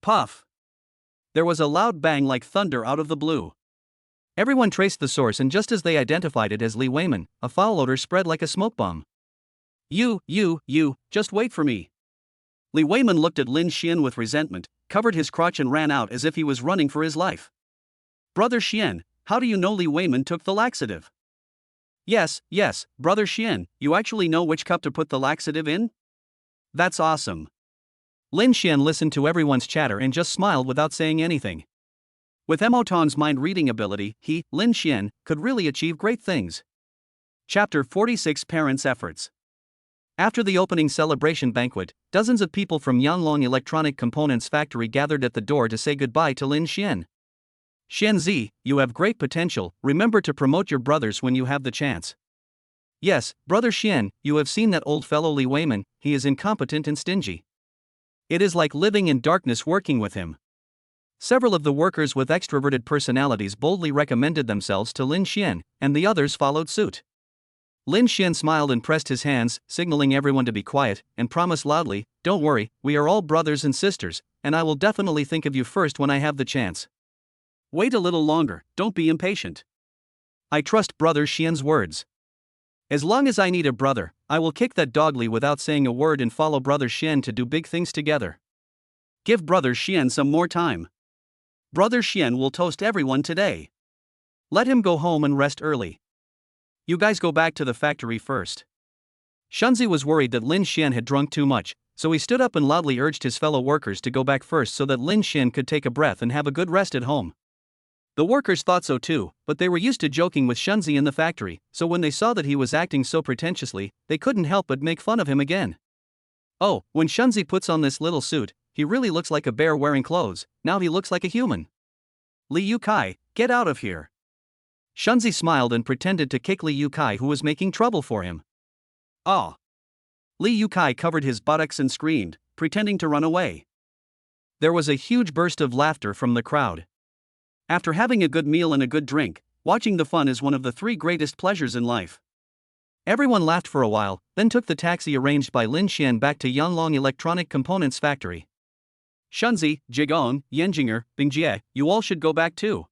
Puff! There was a loud bang like thunder out of the blue. Everyone traced the source, and just as they identified it as Li Weiman, a foul odor spread like a smoke bomb. You, just wait for me. Li Weiman looked at Lin Xian with resentment, covered his crotch and ran out as if he was running for his life. Brother Xian, how do you know Li Weiman took the laxative? Yes, Brother Xian, you actually know which cup to put the laxative in? That's awesome. Lin Xian listened to everyone's chatter and just smiled without saying anything. With Emoton's mind-reading ability, he, Lin Xian, could really achieve great things. Chapter 46 Parents' Efforts. After the opening celebration banquet, dozens of people from Yanglong Electronic Components Factory gathered at the door to say goodbye to Lin Xian. Xianzi, you have great potential, remember to promote your brothers when you have the chance. Yes, Brother Xian, you have seen that old fellow Li Weiman, he is incompetent and stingy. It is like living in darkness working with him. Several of the workers with extroverted personalities boldly recommended themselves to Lin Xian, and the others followed suit. Lin Xian smiled and pressed his hands, signaling everyone to be quiet, and promised loudly, don't worry, we are all brothers and sisters, and I will definitely think of you first when I have the chance. Wait a little longer, don't be impatient. I trust Brother Xian's words. As long as I need a brother, I will kick that dog Li without saying a word and follow Brother Xian to do big things together. Give Brother Xian some more time. Brother Xian will toast everyone today. Let him go home and rest early. You guys go back to the factory first. Shunzi was worried that Lin Xian had drunk too much, so he stood up and loudly urged his fellow workers to go back first so that Lin Xian could take a breath and have a good rest at home. The workers thought so too, but they were used to joking with Shunzi in the factory, so when they saw that he was acting so pretentiously, they couldn't help but make fun of him again. Oh, when Shunzi puts on this little suit, he really looks like a bear wearing clothes, now he looks like a human. Li Yukai, get out of here. Shunzi smiled and pretended to kick Li Yukai, who was making trouble for him. Ah! Li Yukai covered his buttocks and screamed, pretending to run away. There was a huge burst of laughter from the crowd. After having a good meal and a good drink, watching the fun is one of the 3 greatest pleasures in life. Everyone laughed for a while, then took the taxi arranged by Lin Xian back to Yanglong Electronic Components Factory. Shunzi, Jigong, Yanjinger, Bingjie, you all should go back too.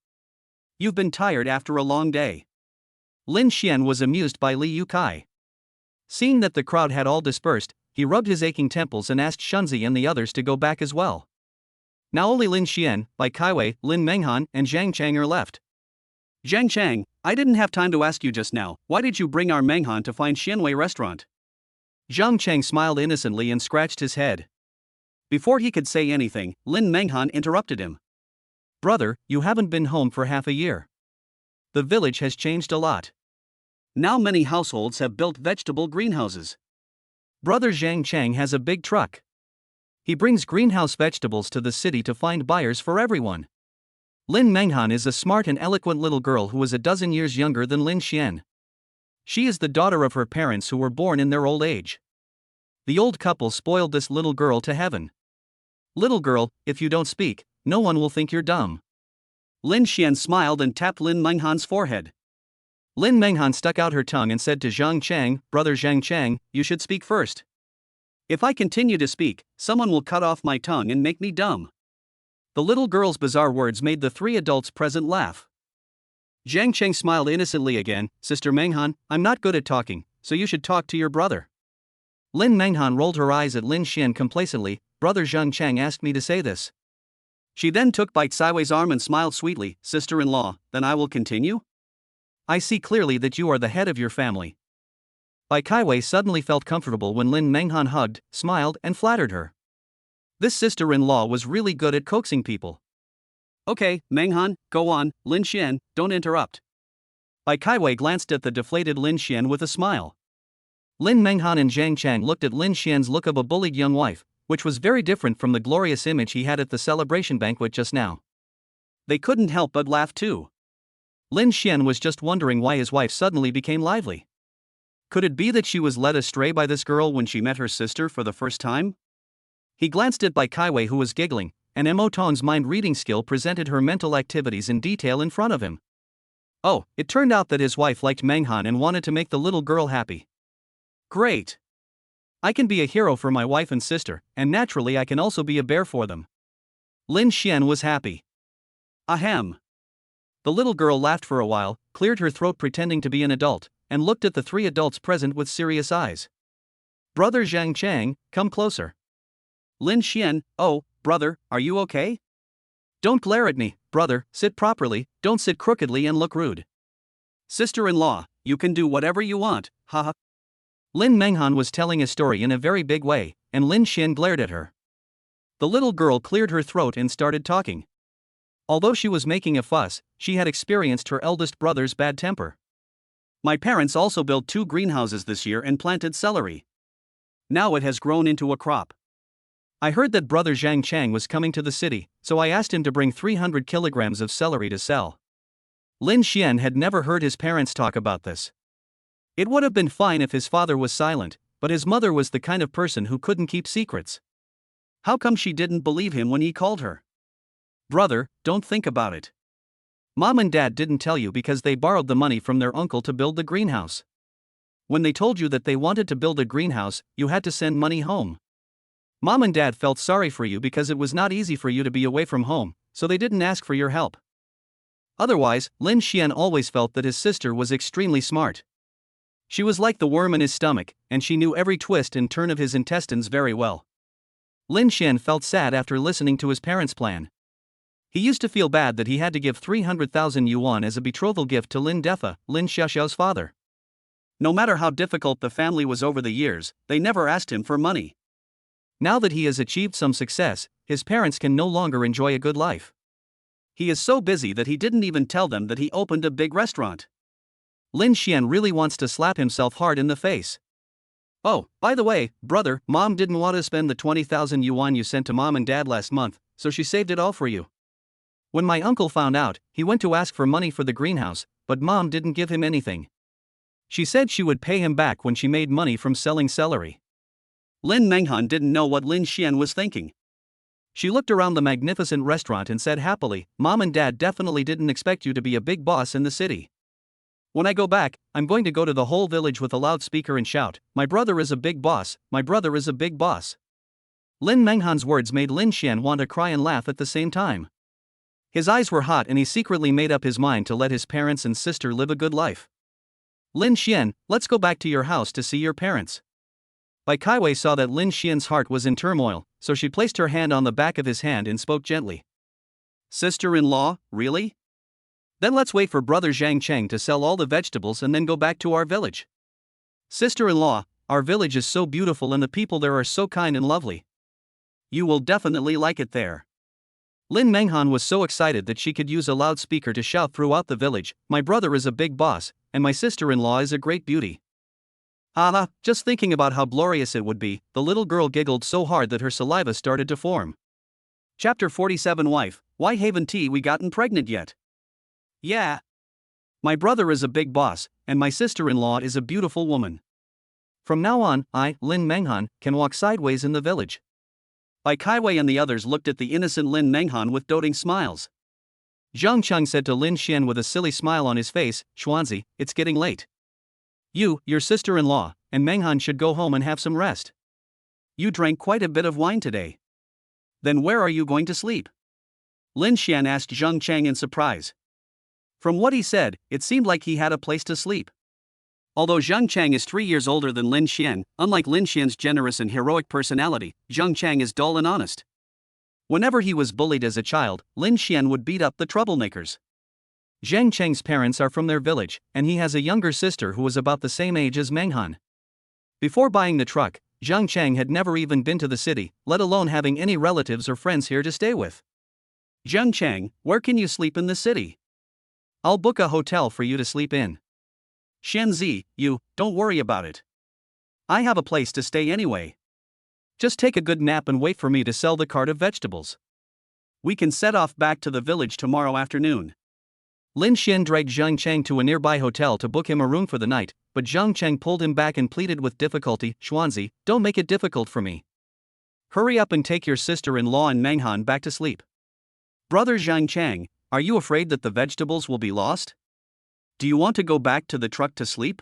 You've been tired after a long day. Lin Xian was amused by Li Yukai. Seeing that the crowd had all dispersed, he rubbed his aching temples and asked Shunzi and the others to go back as well. Now only Lin Xian, Bai Kaiwei, Lin Menghan, and Zhang Chang are left. Zhang Chang, I didn't have time to ask you just now, why did you bring our Menghan to find Xianwei restaurant? Zhang Chang smiled innocently and scratched his head. Before he could say anything, Lin Menghan interrupted him. Brother, you haven't been home for half a year. The village has changed a lot. Now many households have built vegetable greenhouses. Brother Zhang Chang has a big truck. He brings greenhouse vegetables to the city to find buyers for everyone. Lin Menghan is a smart and eloquent little girl who is a dozen years younger than Lin Xian. She is the daughter of her parents who were born in their old age. The old couple spoiled this little girl to heaven. Little girl, if you don't speak, no one will think you're dumb. Lin Xian smiled and tapped Lin Menghan's forehead. Lin Menghan stuck out her tongue and said to Zhang Chang, Brother Zhang Chang, you should speak first. If I continue to speak, someone will cut off my tongue and make me dumb. The little girl's bizarre words made the 3 adults present laugh. Zhang Chang smiled innocently again. Sister Menghan, I'm not good at talking, so you should talk to your brother. Lin Menghan rolled her eyes at Lin Xian complacently. Brother Zhang Chang asked me to say this. She then took Bai Kaiwei's arm and smiled sweetly. Sister-in-law, then I will continue? I see clearly that you are the head of your family. Bai Kaiwei suddenly felt comfortable when Lin Menghan hugged, smiled, and flattered her. This sister-in-law was really good at coaxing people. Okay, Menghan, go on. Lin Xian, don't interrupt. Bai Kaiwei glanced at the deflated Lin Xian with a smile. Lin Menghan and Zhang Chang looked at Lin Xian's look of a bullied young wife, which was very different from the glorious image he had at the celebration banquet just now. They couldn't help but laugh too. Lin Xian was just wondering why his wife suddenly became lively. Could it be that she was led astray by this girl when she met her sister for the first time? He glanced at Bai Kaiwei, who was giggling, and Mo Tong's mind-reading skill presented her mental activities in detail in front of him. Oh, it turned out that his wife liked Menghan and wanted to make the little girl happy. Great! I can be a hero for my wife and sister, and naturally I can also be a bear for them. Lin Xian was happy. Ahem. The little girl laughed for a while, cleared her throat pretending to be an adult, and looked at the 3 adults present with serious eyes. Brother Zhang Chang, come closer. Lin Xian, oh, brother, are you okay? Don't glare at me, brother, sit properly, don't sit crookedly and look rude. Sister-in-law, you can do whatever you want, haha. Lin Menghan was telling a story in a very big way, and Lin Xian glared at her. The little girl cleared her throat and started talking. Although she was making a fuss, she had experienced her eldest brother's bad temper. My parents also built 2 greenhouses this year and planted celery. Now it has grown into a crop. I heard that brother Zhang Chang was coming to the city, so I asked him to bring 300 kilograms of celery to sell. Lin Xian had never heard his parents talk about this. It would have been fine if his father was silent, but his mother was the kind of person who couldn't keep secrets. How come she didn't believe him when he called her? Brother, don't think about it. Mom and Dad didn't tell you because they borrowed the money from their uncle to build the greenhouse. When they told you that they wanted to build a greenhouse, you had to send money home. Mom and Dad felt sorry for you because it was not easy for you to be away from home, so they didn't ask for your help. Otherwise, Lin Xian always felt that his sister was extremely smart. She was like the worm in his stomach, and she knew every twist and turn of his intestines very well. Lin Xian felt sad after listening to his parents' plan. He used to feel bad that he had to give 300,000 yuan as a betrothal gift to Lin Defa, Lin Xiaoxiao's father. No matter how difficult the family was over the years, they never asked him for money. Now that he has achieved some success, his parents can no longer enjoy a good life. He is so busy that he didn't even tell them that he opened a big restaurant. Lin Xian really wants to slap himself hard in the face. Oh, by the way, brother, Mom didn't want to spend the 20,000 yuan you sent to Mom and Dad last month, so she saved it all for you. When my uncle found out, he went to ask for money for the greenhouse, but Mom didn't give him anything. She said she would pay him back when she made money from selling celery. Lin Menghan didn't know what Lin Xian was thinking. She looked around the magnificent restaurant and said happily, Mom and Dad definitely didn't expect you to be a big boss in the city. When I go back, I'm going to go to the whole village with a loudspeaker and shout, my brother is a big boss, my brother is a big boss. Lin Menghan's words made Lin Xian want to cry and laugh at the same time. His eyes were hot and he secretly made up his mind to let his parents and sister live a good life. Lin Xian, let's go back to your house to see your parents. Bai Kaiwei saw that Lin Xian's heart was in turmoil, so she placed her hand on the back of his hand and spoke gently. Sister-in-law, really? Then let's wait for brother Zhang Cheng to sell all the vegetables and then go back to our village. Sister-in-law, our village is so beautiful and the people there are so kind and lovely. You will definitely like it there. Lin Menghan was so excited that she could use a loudspeaker to shout throughout the village, my brother is a big boss, and my sister-in-law is a great beauty. Just thinking about how glorious it would be, the little girl giggled so hard that her saliva started to form. Chapter 47 Wife, why haven't we gotten pregnant yet? Yeah. My brother is a big boss, and my sister-in-law is a beautiful woman. From now on, I, Lin Menghan, can walk sideways in the village. Bai Kaiwei and the others looked at the innocent Lin Menghan with doting smiles. Zhang Cheng said to Lin Xian with a silly smile on his face, Xuanzi, it's getting late. You, your sister-in-law, and Menghan should go home and have some rest. You drank quite a bit of wine today. Then where are you going to sleep? Lin Xian asked Zhang Cheng in surprise. From what he said, it seemed like he had a place to sleep. Although Zhang Cheng is 3 years older than Lin Xian, unlike Lin Xian's generous and heroic personality, Zhang Cheng is dull and honest. Whenever he was bullied as a child, Lin Xian would beat up the troublemakers. Zhang Cheng's parents are from their village, and he has a younger sister who was about the same age as Menghan. Before buying the truck, Zhang Cheng had never even been to the city, let alone having any relatives or friends here to stay with. Zhang Cheng, where can you sleep in the city? I'll book a hotel for you to sleep in. Shenzi, you, don't worry about it. I have a place to stay anyway. Just take a good nap and wait for me to sell the cart of vegetables. We can set off back to the village tomorrow afternoon. Lin Xian dragged Zhang Cheng to a nearby hotel to book him a room for the night, but Zhang Cheng pulled him back and pleaded with difficulty, Xuanzi, don't make it difficult for me. Hurry up and take your sister-in-law and Menghan back to sleep. Brother Zhang Cheng, are you afraid that the vegetables will be lost? Do you want to go back to the truck to sleep?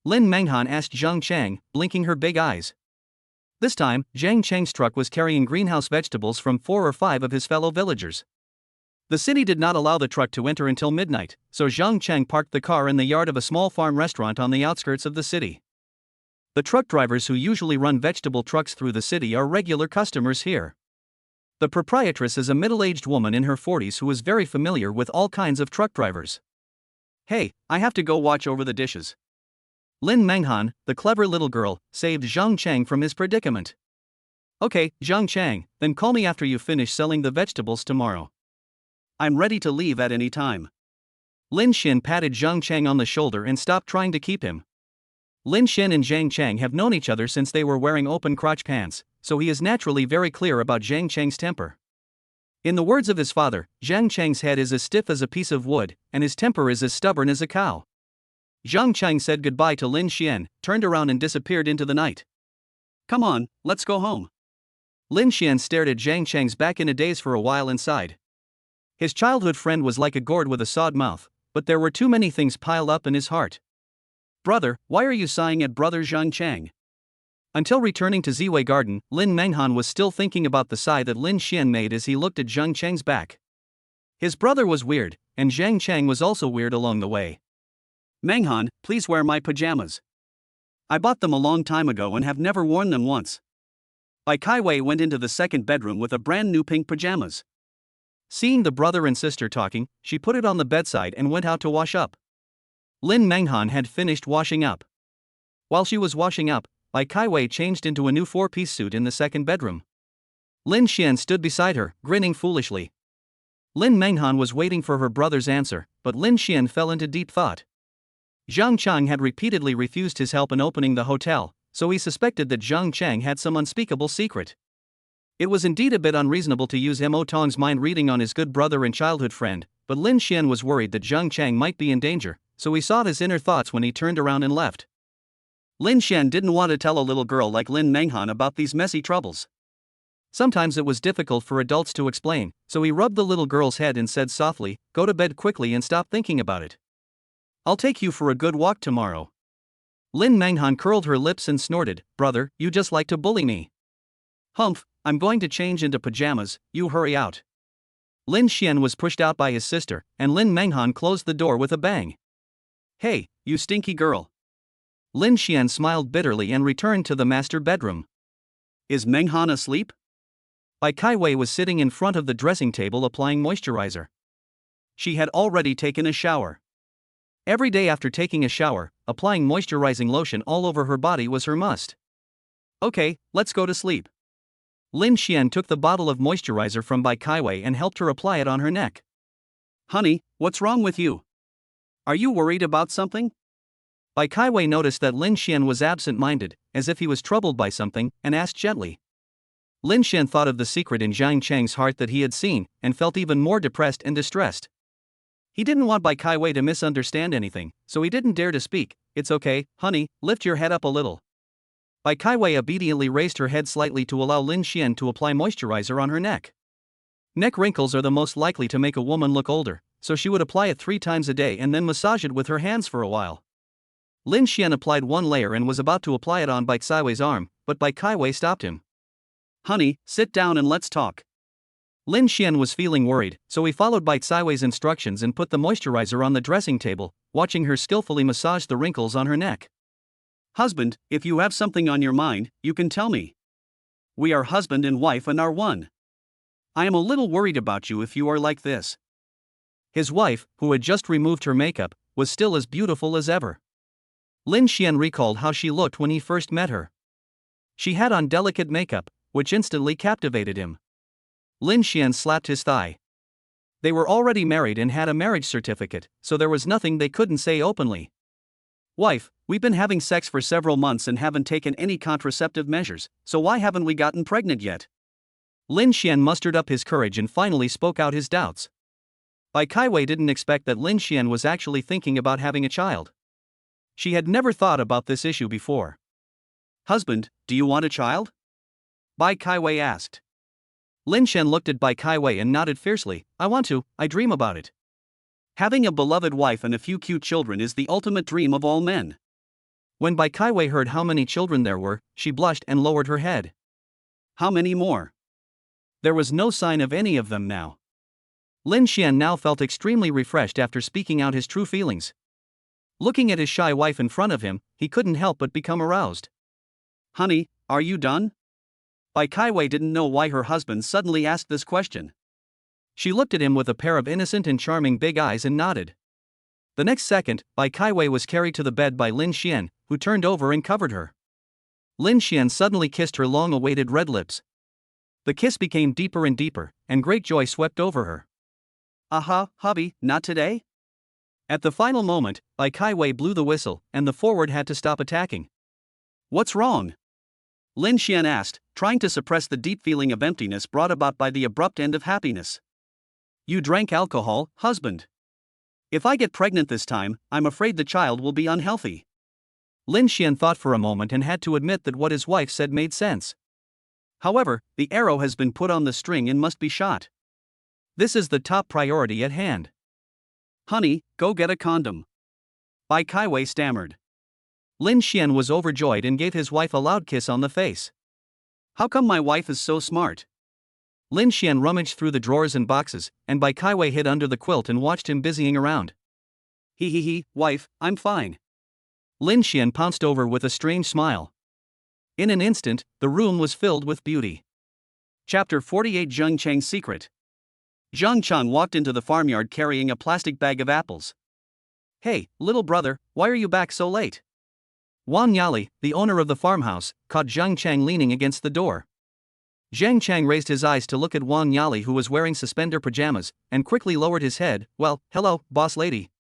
Lin Menghan asked Zhang Cheng, blinking her big eyes. This time, Zhang Cheng's truck was carrying greenhouse vegetables from 4 or 5 of his fellow villagers. The city did not allow the truck to enter until midnight, so Zhang Cheng parked the car in the yard of a small farm restaurant on the outskirts of the city. The truck drivers who usually run vegetable trucks through the city are regular customers here. The proprietress is a middle-aged woman in her 40s who is very familiar with all kinds of truck drivers. Hey, I have to go watch over the dishes. Lin Menghan, the clever little girl, saved Zhang Cheng from his predicament. Okay, Zhang Cheng, then call me after you finish selling the vegetables tomorrow. I'm ready to leave at any time. Lin Xian patted Zhang Cheng on the shoulder and stopped trying to keep him. Lin Xian and Zhang Cheng have known each other since they were wearing open crotch pants, so he is naturally very clear about Zhang Cheng's temper. In the words of his father, Zhang Cheng's head is as stiff as a piece of wood, and his temper is as stubborn as a cow. Zhang Cheng said goodbye to Lin Xian, turned around and disappeared into the night. Come on, let's go home. Lin Xian stared at Zhang Cheng's back in a daze for a while and sighed. His childhood friend was like a gourd with a sawed mouth, but there were too many things piled up in his heart. Brother, why are you sighing at brother Zhang Cheng? Until returning to Ziwei Garden, Lin Menghan was still thinking about the sigh that Lin Xian made as he looked at Zhang Cheng's back. His brother was weird, and Zhang Cheng was also weird along the way. Menghan, please wear my pajamas. I bought them a long time ago and have never worn them once. Bai Kaiwei went into the second bedroom with a brand new pink pajamas. Seeing the brother and sister talking, she put it on the bedside and went out to wash up. Lin Menghan had finished washing up. While she was washing up, Bai Kaiwei changed into a new 4-piece suit in the second bedroom. Lin Xian stood beside her, grinning foolishly. Lin Menghan was waiting for her brother's answer, but Lin Xian fell into deep thought. Zhang Cheng had repeatedly refused his help in opening the hotel, so he suspected that Zhang Cheng had some unspeakable secret. It was indeed a bit unreasonable to use Mo Tong's mind reading on his good brother and childhood friend, but Lin Xian was worried that Zhang Chang might be in danger, so he sought his inner thoughts when he turned around and left. Lin Xian didn't want to tell a little girl like Lin Menghan about these messy troubles. Sometimes it was difficult for adults to explain, so he rubbed the little girl's head and said softly, "Go to bed quickly and stop thinking about it. I'll take you for a good walk tomorrow." Lin Menghan curled her lips and snorted, "Brother, you just like to bully me." "Humph, I'm going to change into pajamas, you hurry out." Lin Xian was pushed out by his sister, and Lin Menghan closed the door with a bang. "Hey, you stinky girl." Lin Xian smiled bitterly and returned to the master bedroom. "Is Menghan asleep?" Bai Kaiwei was sitting in front of the dressing table applying moisturizer. She had already taken a shower. Every day after taking a shower, applying moisturizing lotion all over her body was her must. "Okay, let's go to sleep." Lin Xian took the bottle of moisturizer from Bai Kaiwei and helped her apply it on her neck. "Honey, what's wrong with you? Are you worried about something?" Bai Kaiwei noticed that Lin Xian was absent-minded, as if he was troubled by something, and asked gently. Lin Xian thought of the secret in Zhang Chang's heart that he had seen, and felt even more depressed and distressed. He didn't want Bai Kaiwei to misunderstand anything, so he didn't dare to speak. "It's okay, honey, lift your head up a little." Bai Kaiwei obediently raised her head slightly to allow Lin Xian to apply moisturizer on her neck. Neck wrinkles are the most likely to make a woman look older, so she would apply it 3 times a day and then massage it with her hands for a while. Lin Xian applied 1 layer and was about to apply it on Bai Kaiwei's arm, but Bai Kaiwei stopped him. "Honey, sit down and let's talk." Lin Xian was feeling worried, so he followed Bai Kaiwei's instructions and put the moisturizer on the dressing table, watching her skillfully massage the wrinkles on her neck. "Husband, if you have something on your mind, you can tell me. We are husband and wife and are one. I am a little worried about you if you are like this." His wife, who had just removed her makeup, was still as beautiful as ever. Lin Xian recalled how she looked when he first met her. She had on delicate makeup, which instantly captivated him. Lin Xian slapped his thigh. They were already married and had a marriage certificate, so there was nothing they couldn't say openly. "Wife, we've been having sex for several months and haven't taken any contraceptive measures, so why haven't we gotten pregnant yet?" Lin Xian mustered up his courage and finally spoke out his doubts. Bai Kaiwei didn't expect that Lin Xian was actually thinking about having a child. She had never thought about this issue before. "Husband, do you want a child?" Bai Kaiwei asked. Lin Xian looked at Bai Kaiwei and nodded fiercely. "I want to, I dream about it." Having a beloved wife and a few cute children is the ultimate dream of all men. When Bai Kaiwei heard how many children there were, she blushed and lowered her head. "How many more?" There was no sign of any of them now. Lin Xian now felt extremely refreshed after speaking out his true feelings. Looking at his shy wife in front of him, he couldn't help but become aroused. "Honey, are you done?" Bai Kaiwei didn't know why her husband suddenly asked this question. She looked at him with a pair of innocent and charming big eyes and nodded. The next second, Bai Kaiwei was carried to the bed by Lin Xian, who turned over and covered her. Lin Xian suddenly kissed her long-awaited red lips. The kiss became deeper and deeper, and great joy swept over her. "Aha, hubby, not today?" At the final moment, Bai Kaiwei blew the whistle, and the forward had to stop attacking. "What's wrong?" Lin Xian asked, trying to suppress the deep feeling of emptiness brought about by the abrupt end of happiness. "You drank alcohol, husband. If I get pregnant this time, I'm afraid the child will be unhealthy." Lin Xian thought for a moment and had to admit that what his wife said made sense. However, the arrow has been put on the string and must be shot. This is the top priority at hand. "Honey, go get a condom." Bai Kaiwei stammered. Lin Xian was overjoyed and gave his wife a loud kiss on the face. "How come my wife is so smart?" Lin Xian rummaged through the drawers and boxes, and Bai Kaiwei hid under the quilt and watched him busying around. He, wife, I'm fine." Lin Xian pounced over with a strange smile. In an instant, the room was filled with beauty. Chapter 48 Zheng Cheng's Secret. Zhang Chang walked into the farmyard carrying a plastic bag of apples. "Hey, little brother, why are you back so late?" Wang Yali, the owner of the farmhouse, caught Zhang Chang leaning against the door. Zhang Chang raised his eyes to look at Wang Yali, who was wearing suspender pajamas, and quickly lowered his head. "Well, hello, boss lady."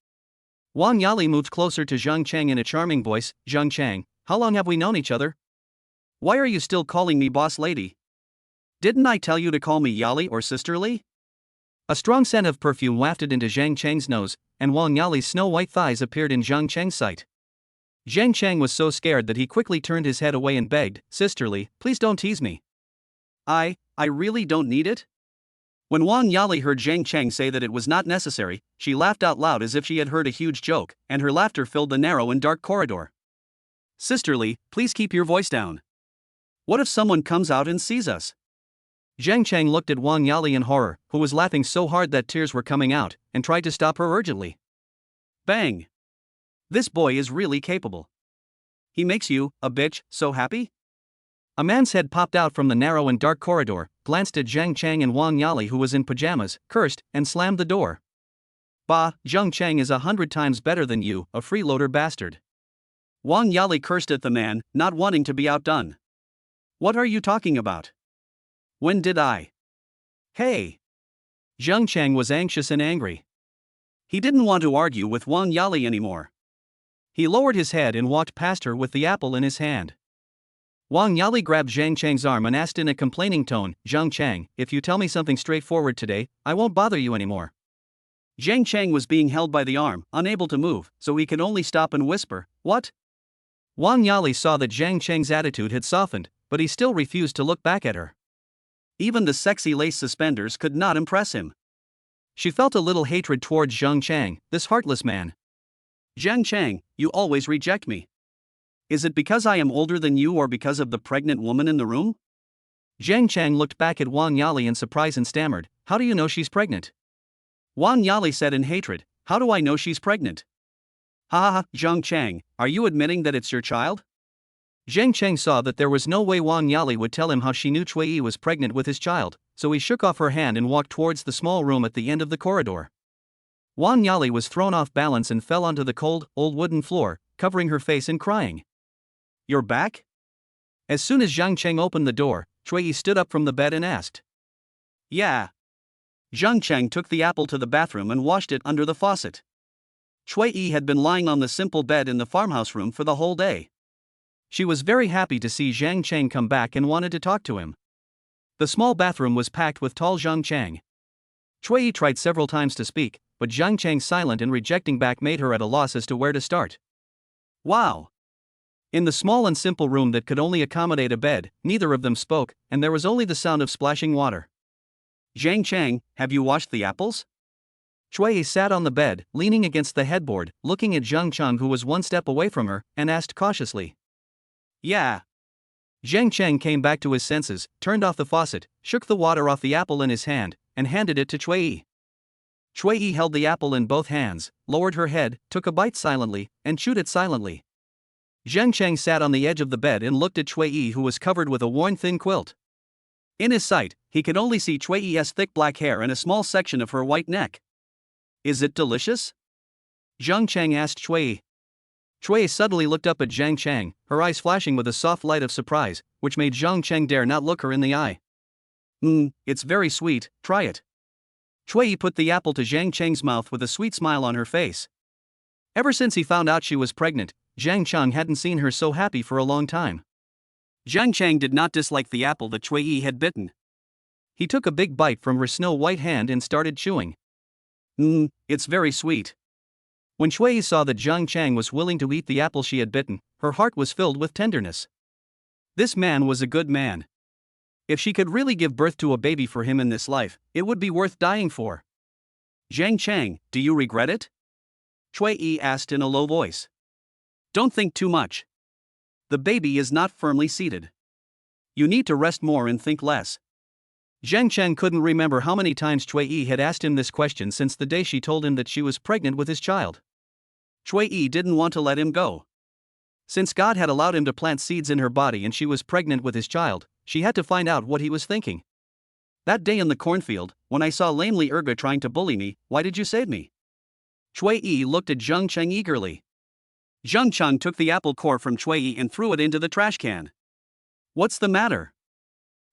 Wang Yali moved closer to Zhang Chang in a charming voice. "Zhang Chang, how long have we known each other?" "Why are you still calling me boss lady?" Didn't I tell you to call me Yali or sisterly? A strong scent of perfume wafted into Zhang Cheng's nose, and Wang Yali's snow-white thighs appeared in Zhang Cheng's sight. Zhang Cheng was so scared that he quickly turned his head away and begged, "Sisterly, please don't tease me. I really don't need it?" When Wang Yali heard Zhang Cheng say that it was not necessary, she laughed out loud as if she had heard a huge joke, and her laughter filled the narrow and dark corridor. "Sisterly, please keep your voice down. What if someone comes out and sees us?" Zhang Cheng looked at Wang Yali in horror, who was laughing so hard that tears were coming out, and tried to stop her urgently. Bang! This boy is really capable. He makes you, a bitch, so happy? A man's head popped out from the narrow and dark corridor, glanced at Zhang Cheng and Wang Yali, who was in pajamas, cursed, and slammed the door. "Bah, Zhang Cheng is 100 times better than you, a freeloader bastard." Wang Yali cursed at the man, not wanting to be outdone. "What are you talking about? When did I?" "Hey!" Zhang Cheng was anxious and angry. He didn't want to argue with Wang Yali anymore. He lowered his head and walked past her with the apple in his hand. Wang Yali grabbed Zhang Cheng's arm and asked in a complaining tone, "Zhang Cheng, if you tell me something straightforward today, I won't bother you anymore." Zhang Cheng was being held by the arm, unable to move, so he could only stop and whisper, "What?" Wang Yali saw that Zhang Cheng's attitude had softened, but he still refused to look back at her. Even the sexy lace suspenders could not impress him. She felt a little hatred towards Zhang Cheng, this heartless man. "Zhang Cheng, you always reject me. Is it because I am older than you or because of the pregnant woman in the room?" Zhang Cheng looked back at Wang Yali in surprise and stammered, "How do you know she's pregnant?" Wang Yali said in hatred, "How do I know she's pregnant? Ha ha ha, Zhang Cheng, are you admitting that it's your child?" Zhang Cheng saw that there was no way Wang Yali would tell him how she knew Cui Yi was pregnant with his child, so he shook off her hand and walked towards the small room at the end of the corridor. Wang Yali was thrown off balance and fell onto the cold, old wooden floor, covering her face and crying. "You're back?" As soon as Zhang Cheng opened the door, Cui Yi stood up from the bed and asked. "Yeah." Zhang Cheng took the apple to the bathroom and washed it under the faucet. Cui Yi had been lying on the simple bed in the farmhouse room for the whole day. She was very happy to see Zhang Cheng come back and wanted to talk to him. The small bathroom was packed with tall Zhang Cheng. Cui Yi tried several times to speak, but Zhang Cheng's silent and rejecting back made her at a loss as to where to start. "Wow." In the small and simple room that could only accommodate a bed, neither of them spoke, and there was only the sound of splashing water. "Zhang Cheng, have you washed the apples?" Cui Yi sat on the bed, leaning against the headboard, looking at Zhang Cheng, who was one step away from her, and asked cautiously. "Yeah." Zhang Cheng came back to his senses, turned off the faucet, shook the water off the apple in his hand, and handed it to Cui Yi. Cui Yi held the apple in both hands, lowered her head, took a bite silently, and chewed it silently. Zhang Cheng sat on the edge of the bed and looked at Cui Yi, who was covered with a worn thin quilt. In his sight, he could only see Cui Yi's thick black hair and a small section of her white neck. "Is it delicious?" Zhang Cheng asked Cui Yi. Cui Yi suddenly looked up at Zhang Cheng, her eyes flashing with a soft light of surprise, which made Zhang Cheng dare not look her in the eye. It's very sweet, try it." Cui Yi put the apple to Zhang Cheng's mouth with a sweet smile on her face. Ever since he found out she was pregnant, Zhang Cheng hadn't seen her so happy for a long time. Zhang Cheng did not dislike the apple that Cui Yi had bitten. He took a big bite from her snow-white hand and started chewing. It's very sweet." When Cui Yi saw that Zhang Cheng was willing to eat the apple she had bitten, her heart was filled with tenderness. This man was a good man. If she could really give birth to a baby for him in this life, it would be worth dying for. "Zhang Cheng, do you regret it?" Cui Yi asked in a low voice. "Don't think too much. The baby is not firmly seated. You need to rest more and think less." Zhang Cheng couldn't remember how many times Cui Yi had asked him this question since the day she told him that she was pregnant with his child. Cui Yi didn't want to let him go. Since God had allowed him to plant seeds in her body and she was pregnant with his child, she had to find out what he was thinking. "That day in the cornfield, when I saw lamely Erga trying to bully me, why did you save me?" Cui Yi looked at Zhang Cheng eagerly. Zhang Cheng took the apple core from Cui Yi and threw it into the trash can. "What's the matter?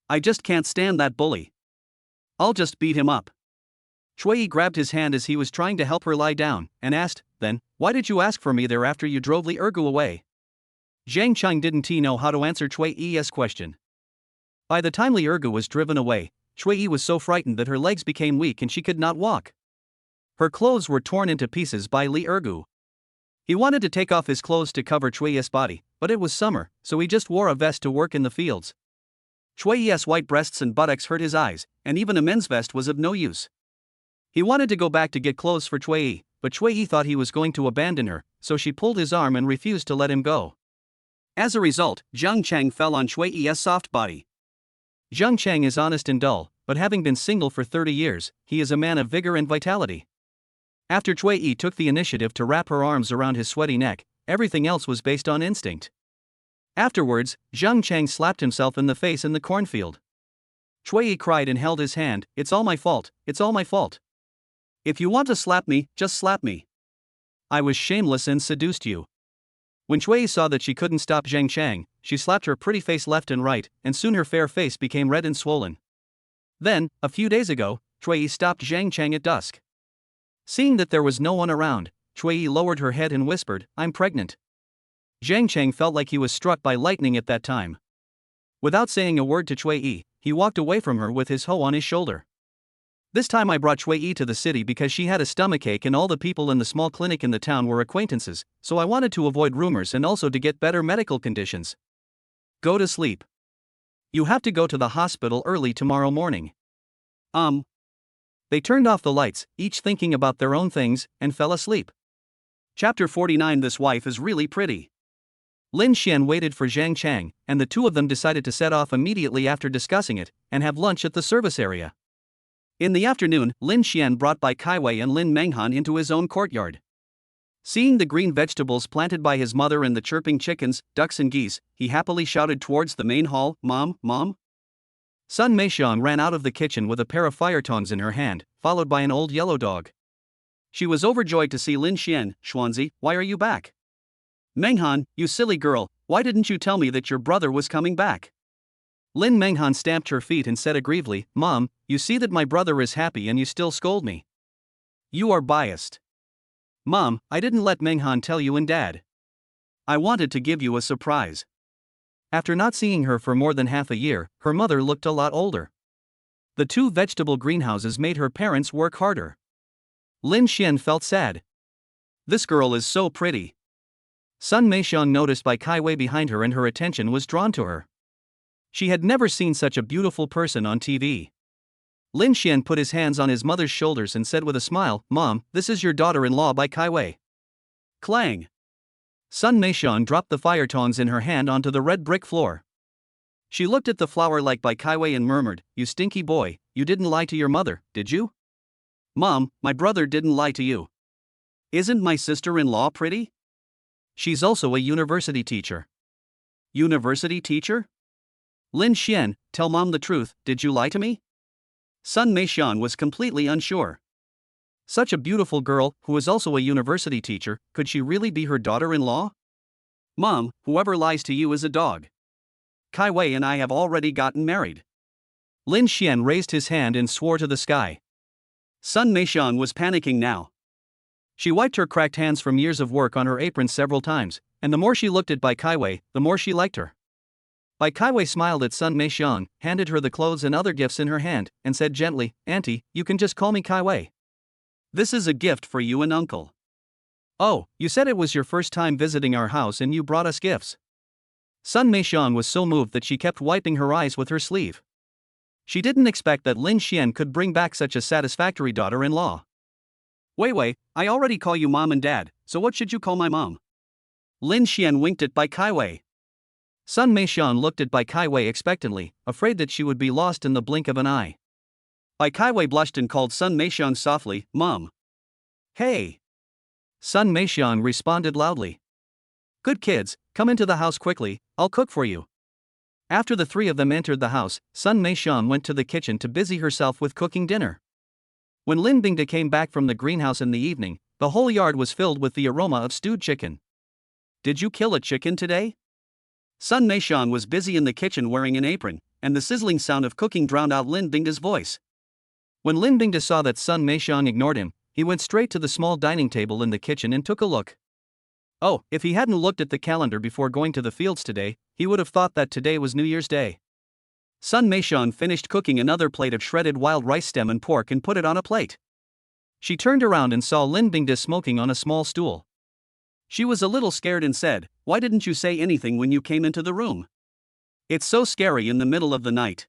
I just can't stand that bully. I'll just beat him up." Cui Yi grabbed his hand as he was trying to help her lie down, and asked, "Then, why did you ask for me there after you drove Li Ergu away?" Zhang Cheng didn't know how to answer Cui Yi's question. By the time Li Ergu was driven away, Cui Yi was so frightened that her legs became weak and she could not walk. Her clothes were torn into pieces by Li Ergu. He wanted to take off his clothes to cover Cui Yi's body, but it was summer, so he just wore a vest to work in the fields. Cui Yi's white breasts and buttocks hurt his eyes, and even a men's vest was of no use. He wanted to go back to get clothes for Cui Yi, but Cui Yi thought he was going to abandon her, so she pulled his arm and refused to let him go. As a result, Zhang Chang fell on Cui Yi's soft body. Zhang Chang is honest and dull, but having been single for 30 years, he is a man of vigor and vitality. After Cui Yi took the initiative to wrap her arms around his sweaty neck, everything else was based on instinct. Afterwards, Zhang Chang slapped himself in the face in the cornfield. Cui Yi cried and held his hand, "It's all my fault, it's all my fault. If you want to slap me, just slap me. I was shameless and seduced you." When Cui Yi saw that she couldn't stop Zhang Chang, she slapped her pretty face left and right, and soon her fair face became red and swollen. Then, a few days ago, Cui Yi stopped Zhang Chang at dusk. Seeing that there was no one around, Cui Yi lowered her head and whispered, "I'm pregnant." Zhang Chang felt like he was struck by lightning at that time. Without saying a word to Cui Yi, he walked away from her with his hoe on his shoulder. "This time I brought Cui Yi to the city because she had a stomachache and all the people in the small clinic in the town were acquaintances, so I wanted to avoid rumors and also to get better medical conditions. Go to sleep. You have to go to the hospital early tomorrow morning." They turned off the lights, each thinking about their own things, and fell asleep. Chapter 49. This wife is really pretty. Lin Xian waited for Zhang Chang, and the two of them decided to set off immediately after discussing it, and have lunch at the service area. In the afternoon, Lin Xian brought Bai Kaiwei and Lin Menghan into his own courtyard. Seeing the green vegetables planted by his mother and the chirping chickens, ducks and geese, he happily shouted towards the main hall, "Mom, Mom!" Sun Meixiang ran out of the kitchen with a pair of fire tongs in her hand, followed by an old yellow dog. She was overjoyed to see Lin Xian. "Xuanzi, why are you back?" "Menghan, you silly girl, why didn't you tell me that your brother was coming back?" Lin Menghan stamped her feet and said aggrievedly, "Mom, you see that my brother is happy and you still scold me. You are biased." "Mom, I didn't let Menghan tell you and Dad. I wanted to give you a surprise." After not seeing her for more than half a year, her mother looked a lot older. The two vegetable greenhouses made her parents work harder. Lin Xian felt sad. "This girl is so pretty." Sun Meixiang noticed Bai Kaiwei behind her and her attention was drawn to her. She had never seen such a beautiful person on TV. Lin Xian put his hands on his mother's shoulders and said with a smile, "Mom, this is your daughter-in-law Bai Kaiwei." Clang! Sun Meixiang dropped the fire tongs in her hand onto the red brick floor. She looked at the flower like Bai Kaiwei and murmured, "You stinky boy, you didn't lie to your mother, did you?" "Mom, my brother didn't lie to you. Isn't my sister-in-law pretty?" "She's also a university teacher." "University teacher?" "Lin Xian, tell Mom the truth, did you lie to me?" Sun Meixiang was completely unsure. Such a beautiful girl, who is also a university teacher, could she really be her daughter-in-law? "Mom, whoever lies to you is a dog. Kaiwei and I have already gotten married." Lin Xian raised his hand and swore to the sky. Sun Meixiang was panicking now. She wiped her cracked hands from years of work on her apron several times, and the more she looked at Bai Kaiwei, the more she liked her. Bai Kaiwei smiled at Sun Meixiang, handed her the clothes and other gifts in her hand, and said gently, "Auntie, you can just call me Kaiwei. This is a gift for you and Uncle." "Oh, you said it was your first time visiting our house and you brought us gifts." Sun Meixiang was so moved that she kept wiping her eyes with her sleeve. She didn't expect that Lin Xian could bring back such a satisfactory daughter-in-law. Wei, I already call you Mom and Dad, so what should you call my mom?" Lin Xian winked at Bai Kaiwei. Sun Meixiang looked at Bai Kaiwei expectantly, afraid that she would be lost in the blink of an eye. Bai Kaiwei blushed and called Sun Meixiang softly, "Mom." "Hey!" Sun Meixiang responded loudly. "Good kids, come into the house quickly, I'll cook for you." After the three of them entered the house, Sun Meixiang went to the kitchen to busy herself with cooking dinner. When Lin Bingde came back from the greenhouse in the evening, the whole yard was filled with the aroma of stewed chicken. "Did you kill a chicken today?" Sun Meixiang was busy in the kitchen wearing an apron, and the sizzling sound of cooking drowned out Lin Bingde's voice. When Lin Bingde saw that Sun Meixiang ignored him, he went straight to the small dining table in the kitchen and took a look. Oh, if he hadn't looked at the calendar before going to the fields today, he would have thought that today was New Year's Day. Sun Meishan finished cooking another plate of shredded wild rice stem and pork and put it on a plate. She turned around and saw Lin Bingde smoking on a small stool. She was a little scared and said, "Why didn't you say anything when you came into the room? It's so scary in the middle of the night."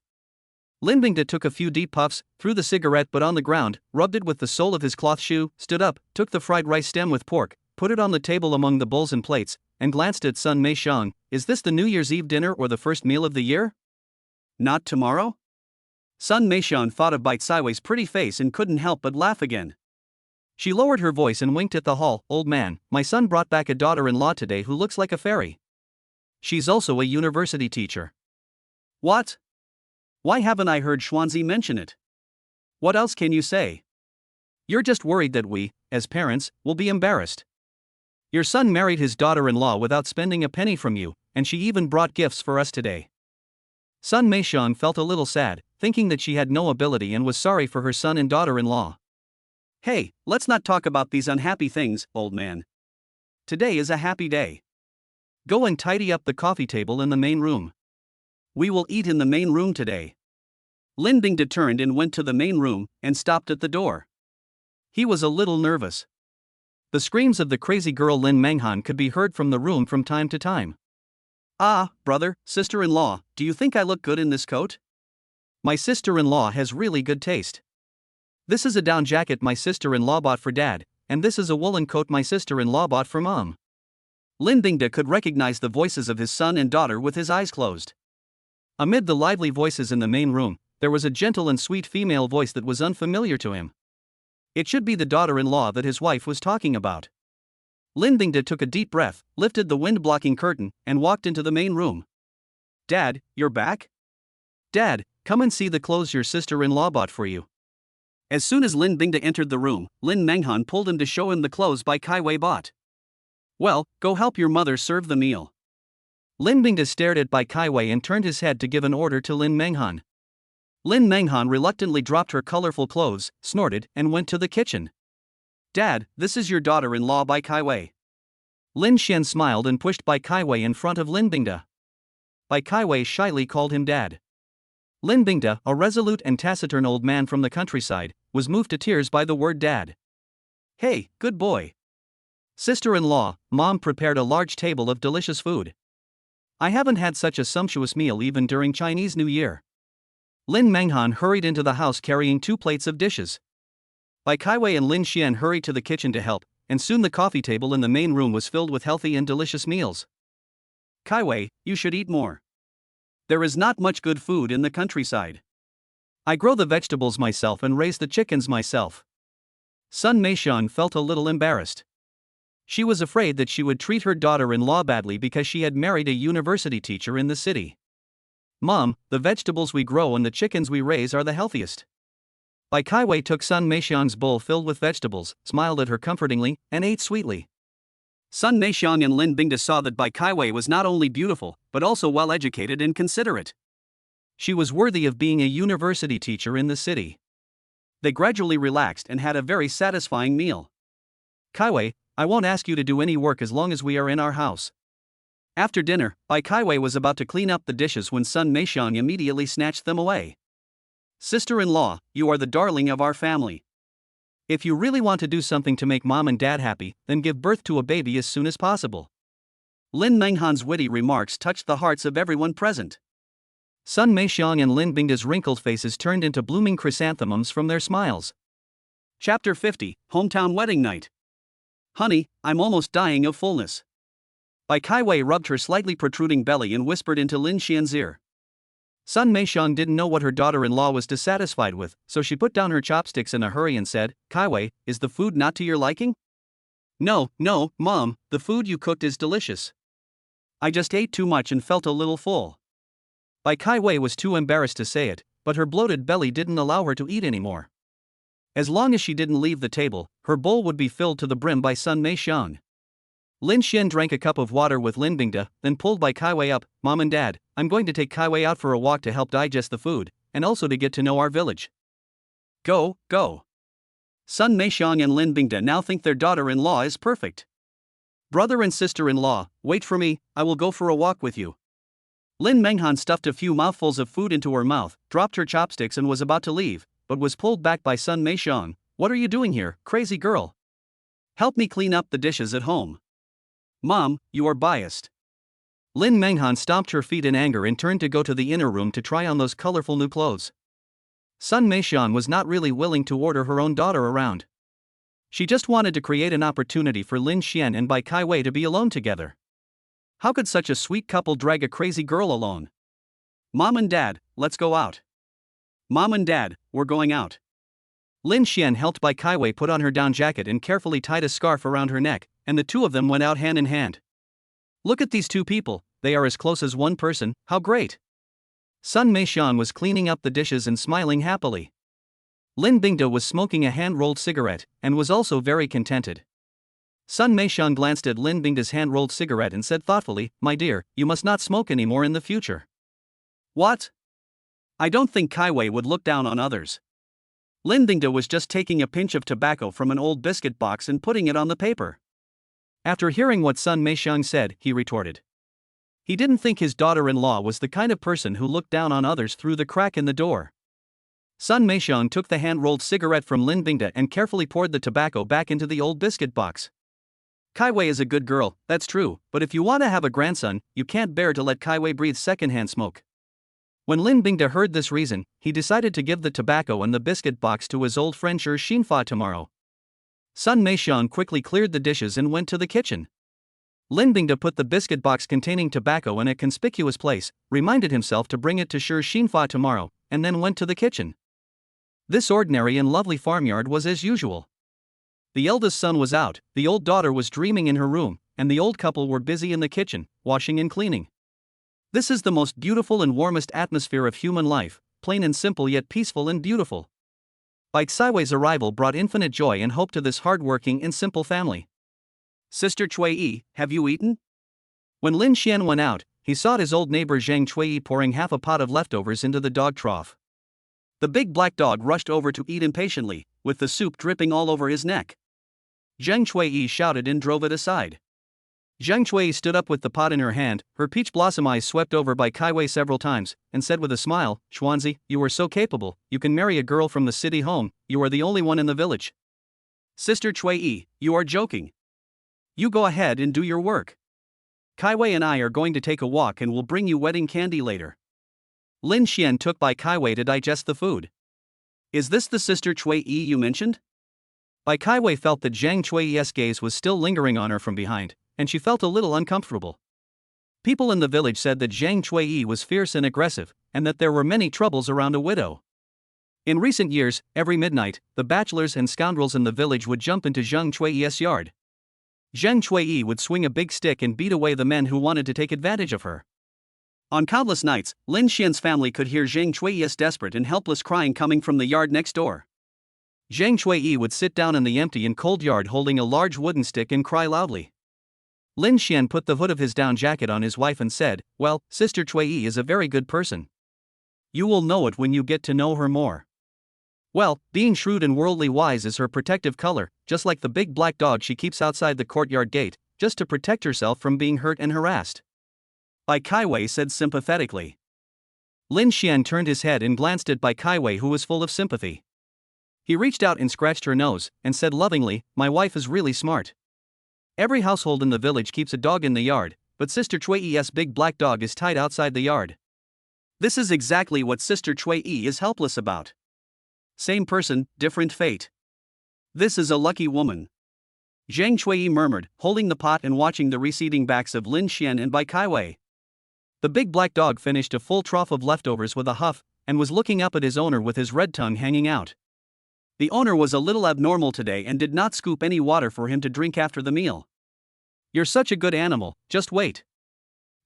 Lin Bingde took a few deep puffs, threw the cigarette butt on the ground, rubbed it with the sole of his cloth shoe, stood up, took the fried rice stem with pork, put it on the table among the bowls and plates, and glanced at Sun Meishan. "Is this the New Year's Eve dinner or the first meal of the year? Not tomorrow?" Sun Meishan thought of Bai Caiwei's pretty face and couldn't help but laugh again. She lowered her voice and winked at the hall. "Old man, my son brought back a daughter-in-law today who looks like a fairy. She's also a university teacher." "What? Why haven't I heard Xuanzi mention it? What else can you say? You're just worried that we, as parents, will be embarrassed. Your son married his daughter-in-law without spending a penny from you, and she even brought gifts for us today." Sun Meishan felt a little sad, thinking that she had no ability and was sorry for her son and daughter-in-law. "Hey, let's not talk about these unhappy things, old man. Today is a happy day. Go and tidy up the coffee table in the main room. We will eat in the main room today." Lin Bingde turned and went to the main room and stopped at the door. He was a little nervous. The screams of the crazy girl Lin Menghan could be heard from the room from time to time. "Ah, brother, sister-in-law, do you think I look good in this coat? My sister-in-law has really good taste. This is a down jacket my sister-in-law bought for dad, and this is a woolen coat my sister-in-law bought for mom." Lin Bingde could recognize the voices of his son and daughter with his eyes closed. Amid the lively voices in the main room, there was a gentle and sweet female voice that was unfamiliar to him. It should be the daughter-in-law that his wife was talking about. Lin Bingde took a deep breath, lifted the wind-blocking curtain, and walked into the main room. "Dad, you're back? Dad, come and see the clothes your sister-in-law bought for you." As soon as Lin Bingde entered the room, Lin Menghan pulled him to show him the clothes Bai Caiwei bought. "Well, go help your mother serve the meal." Lin Bingde stared at Bai Caiwei and turned his head to give an order to Lin Menghan. Lin Menghan reluctantly dropped her colorful clothes, snorted, and went to the kitchen. "Dad, this is your daughter-in-law Bai Caiwei." Lin Xian smiled and pushed Bai Caiwei in front of Lin Bingde. Bai Caiwei shyly called him Dad. Lin Bingde, a resolute and taciturn old man from the countryside, was moved to tears by the word Dad. "Hey, good boy. Sister-in-law, Mom prepared a large table of delicious food. I haven't had such a sumptuous meal even during Chinese New Year." Lin Menghan hurried into the house carrying 2 plates of dishes. Bai Caiwei and Lin Xian hurried to the kitchen to help, and soon the coffee table in the main room was filled with healthy and delicious meals. "Caiwei, you should eat more. There is not much good food in the countryside. I grow the vegetables myself and raise the chickens myself." Sun Meishan felt a little embarrassed. She was afraid that she would treat her daughter-in-law badly because she had married a university teacher in the city. "Mom, the vegetables we grow and the chickens we raise are the healthiest." Bai Caiwei took Sun Meishan's bowl filled with vegetables, smiled at her comfortingly, and ate sweetly. Sun Meishan and Lin Bingde saw that Bai Caiwei was not only beautiful, but also well-educated and considerate. She was worthy of being a university teacher in the city. They gradually relaxed and had a very satisfying meal. "Caiwei, I won't ask you to do any work as long as we are in our house." After dinner, Bai Caiwei was about to clean up the dishes when Sun Meishan immediately snatched them away. "Sister-in-law, you are the darling of our family. If you really want to do something to make mom and dad happy, then give birth to a baby as soon as possible." Lin Menghan's witty remarks touched the hearts of everyone present. Sun Meishan and Lin Bingde's wrinkled faces turned into blooming chrysanthemums from their smiles. Chapter 50, Hometown Wedding Night. "Honey, I'm almost dying of fullness." Bai Caiwei rubbed her slightly protruding belly and whispered into Lin Xian's ear. Sun Meishan didn't know what her daughter-in-law was dissatisfied with, so she put down her chopsticks in a hurry and said, "Caiwei, is the food not to your liking?" No, Mom, the food you cooked is delicious. I just ate too much and felt a little full." Bai Caiwei was too embarrassed to say it, but her bloated belly didn't allow her to eat anymore. As long as she didn't leave the table, her bowl would be filled to the brim by Sun Meishan. Lin Xian drank a cup of water with Lin Bingde, then pulled Bai Caiwei up. "Mom and Dad, I'm going to take Caiwei out for a walk to help digest the food, and also to get to know our village." Go. Sun Meishan and Lin Bingde now think their daughter-in-law is perfect. "Brother and sister-in-law, wait for me, I will go for a walk with you." Lin Menghan stuffed a few mouthfuls of food into her mouth, dropped her chopsticks and was about to leave, but was pulled back by Sun Meixiang. What are you doing here, crazy girl? Help me clean up the dishes at home. Mom, you are biased. Lin Menghan stomped her feet in anger and turned to go to the inner room to try on those colorful new clothes. Sun Meixiang was not really willing to order her own daughter around. She just wanted to create an opportunity for Lin Xian and Bai Kaiwei to be alone together. How could such a sweet couple drag a crazy girl alone? Mom and Dad, let's go out. Mom and Dad, we're going out. Lin Xian helped Bai Kaiwei put on her down jacket and carefully tied a scarf around her neck, and the two of them went out hand in hand. Look at these two people, they are as close as one person, how great! Sun Meixiang was cleaning up the dishes and smiling happily. Lin Bingda was smoking a hand-rolled cigarette, and was also very contented. Sun Meixiang glanced at Lin Bingda's hand-rolled cigarette and said thoughtfully, "My dear, you must not smoke anymore in the future." What? I don't think Kaiwei would look down on others. Lin Bingda was just taking a pinch of tobacco from an old biscuit box and putting it on the paper. After hearing what Sun Meixiang said, he retorted. He didn't think his daughter-in-law was the kind of person who looked down on others through the crack in the door. Sun Meixiang took the hand-rolled cigarette from Lin Bingda and carefully poured the tobacco back into the old biscuit box. Kaiwei is a good girl, that's true, but if you want to have a grandson, you can't bear to let Kaiwei breathe secondhand smoke. When Lin Bingda heard this reason, he decided to give the tobacco and the biscuit box to his old friend Shi Xinfa tomorrow. Sun Meixiang quickly cleared the dishes and went to the kitchen. Lin Bingda put the biscuit box containing tobacco in a conspicuous place, reminded himself to bring it to Shi Xinfa tomorrow, and then went to the kitchen. This ordinary and lovely farmyard was as usual. The eldest son was out, the old daughter was dreaming in her room, and the old couple were busy in the kitchen, washing and cleaning. This is the most beautiful and warmest atmosphere of human life, plain and simple yet peaceful and beautiful. Bai Kaiwei's arrival brought infinite joy and hope to this hard-working and simple family. Sister Cui, have you eaten? When Lin Xian went out, he saw his old neighbor Zhang Cui pouring half a pot of leftovers into the dog trough. The big black dog rushed over to eat impatiently, with the soup dripping all over his neck. Zhang Cui shouted and drove it aside. Zhang Cui stood up with the pot in her hand, her peach blossom eyes swept over Bai Kaiwei several times, and said with a smile, "Xuanzi, you are so capable, you can marry a girl from the city home, you are the only one in the village." Sister Cui, you are joking. You go ahead and do your work. Kaiwei and I are going to take a walk and will bring you wedding candy later. Lin Xian took Bai Kaiwei to digest the food. Is this the Sister Cui you mentioned? Bai Kaiwei felt that Zhang Cui's gaze was still lingering on her from behind, and she felt a little uncomfortable. People in the village said that Zhang Cui was fierce and aggressive, and that there were many troubles around a widow. In recent years, every midnight, the bachelors and scoundrels in the village would jump into Zhang Cui's yard. Zhang Cui would swing a big stick and beat away the men who wanted to take advantage of her. On countless nights, Lin Xian's family could hear Zhang Cui's desperate and helpless crying coming from the yard next door. Zhang Cui would sit down in the empty and cold yard holding a large wooden stick and cry loudly. Lin Xian put the hood of his down jacket on his wife and said, "Well, Sister Cui is a very good person. You will know it when you get to know her more. Well, being shrewd and worldly wise is her protective color, just like the big black dog she keeps outside the courtyard gate, just to protect herself from being hurt and harassed," Bai Kaiwei said sympathetically. Lin Xian turned his head and glanced at Bai Kaiwei, who was full of sympathy. He reached out and scratched her nose, and said lovingly, "My wife is really smart. Every household in the village keeps a dog in the yard, but Sister Cui's big black dog is tied outside the yard. This is exactly what Sister Cui is helpless about. Same person, different fate. This is a lucky woman." Zhang Cui murmured, holding the pot and watching the receding backs of Lin Xian and Bai Kaiwei. The big black dog finished a full trough of leftovers with a huff, and was looking up at his owner with his red tongue hanging out. The owner was a little abnormal today and did not scoop any water for him to drink after the meal. "You're such a good animal, just wait."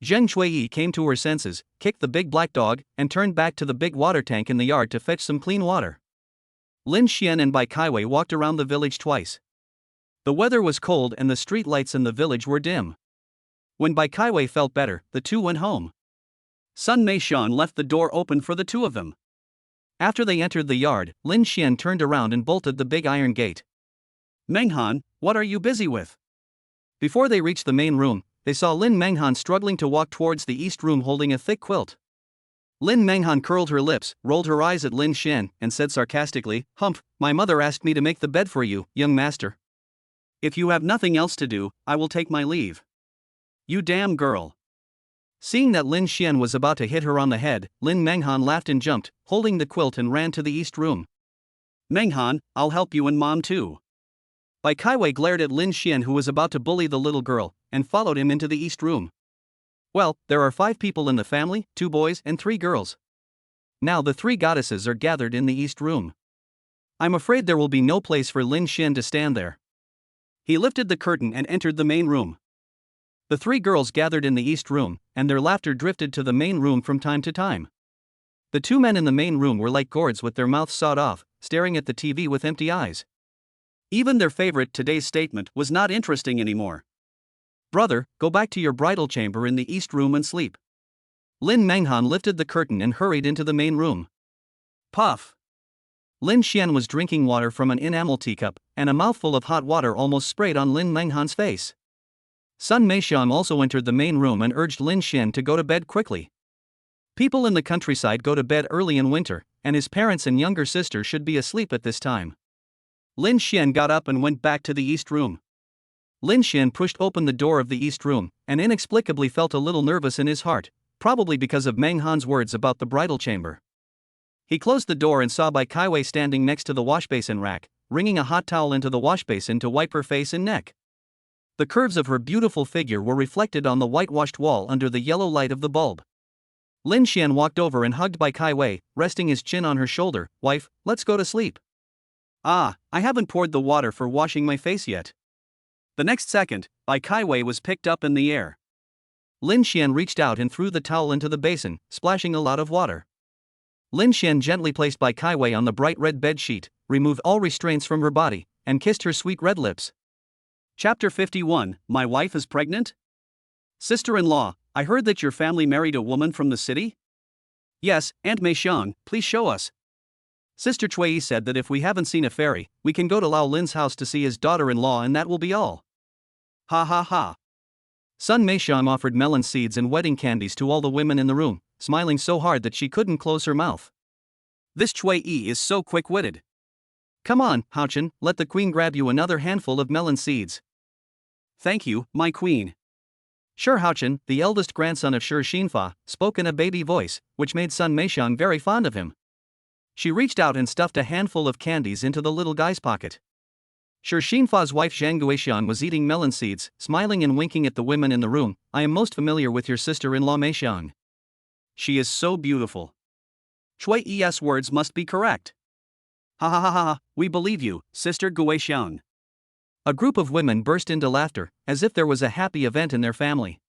Zhang Cui came to her senses, kicked the big black dog, and turned back to the big water tank in the yard to fetch some clean water. Lin Xian and Bai Kaiwei walked around the village twice. The weather was cold and the street lights in the village were dim. When Bai Kaiwei felt better, the two went home. Sun Meixiang left the door open for the two of them. After they entered the yard, Lin Xian turned around and bolted the big iron gate. "Menghan, what are you busy with?" Before they reached the main room, they saw Lin Menghan struggling to walk towards the east room holding a thick quilt. Lin Menghan curled her lips, rolled her eyes at Lin Xian, and said sarcastically, "Humph, my mother asked me to make the bed for you, young master. If you have nothing else to do, I will take my leave." "You damn girl." Seeing that Lin Xian was about to hit her on the head, Lin Menghan laughed and jumped, holding the quilt, and ran to the east room. "Menghan, I'll help you and mom too." Bai Kaiwei glared at Lin Xian, who was about to bully the little girl, and followed him into the east room. "Well, there are 5 people in the family, 2 boys and 3 girls. Now the 3 goddesses are gathered in the east room. I'm afraid there will be no place for Lin Xian to stand there." He lifted the curtain and entered the main room. The 3 girls gathered in the east room, and their laughter drifted to the main room from time to time. The 2 men in the main room were like gourds with their mouths sawed off, staring at the TV with empty eyes. Even their favorite today's statement was not interesting anymore. "Brother, go back to your bridal chamber in the east room and sleep." Lin Menghan lifted the curtain and hurried into the main room. Puff. Lin Xian was drinking water from an enamel teacup, and a mouthful of hot water almost sprayed on Lin Menghan's face. Sun Meixiang also entered the main room and urged Lin Xian to go to bed quickly. People in the countryside go to bed early in winter, and his parents and younger sister should be asleep at this time. Lin Xian got up and went back to the east room. Lin Xian pushed open the door of the east room, and inexplicably felt a little nervous in his heart, probably because of Menghan's words about the bridal chamber. He closed the door and saw Bai Kaiwei standing next to the washbasin rack, wringing a hot towel into the washbasin to wipe her face and neck. The curves of her beautiful figure were reflected on the whitewashed wall under the yellow light of the bulb. Lin Xian walked over and hugged Bai Kaiwei, resting his chin on her shoulder. "Wife, let's go to sleep." "Ah, I haven't poured the water for washing my face yet." The next second, Bai Kaiwei was picked up in the air. Lin Xian reached out and threw the towel into the basin, splashing a lot of water. Lin Xian gently placed Bai Kaiwei on the bright red bed sheet, removed all restraints from her body, and kissed her sweet red lips. Chapter 51, My Wife is Pregnant? Sister-in-law, I heard that your family married a woman from the city? Yes, Aunt Meixiang, please show us. Sister Cui said that if we haven't seen a fairy, we can go to Lao Lin's house to see his daughter-in-law and that will be all. Ha ha ha. Sun Meixiang offered melon seeds and wedding candies to all the women in the room, smiling so hard that she couldn't close her mouth. This Cui is so quick-witted. Come on, Haochen, let the queen grab you another handful of melon seeds. Thank you, my queen. Shi Haochen, the eldest grandson of Shi Xinfa, spoke in a baby voice, which made Sun Meixiang very fond of him. She reached out and stuffed a handful of candies into the little guy's pocket. Shi Xinfa's wife Zhang Guixian was eating melon seeds, smiling and winking at the women in the room. I am most familiar with your sister-in-law Meixiang. She is so beautiful. Cui's words must be correct. Ha ha ha ha, we believe you, Sister Guixian. A group of women burst into laughter, as if there was a happy event in their family.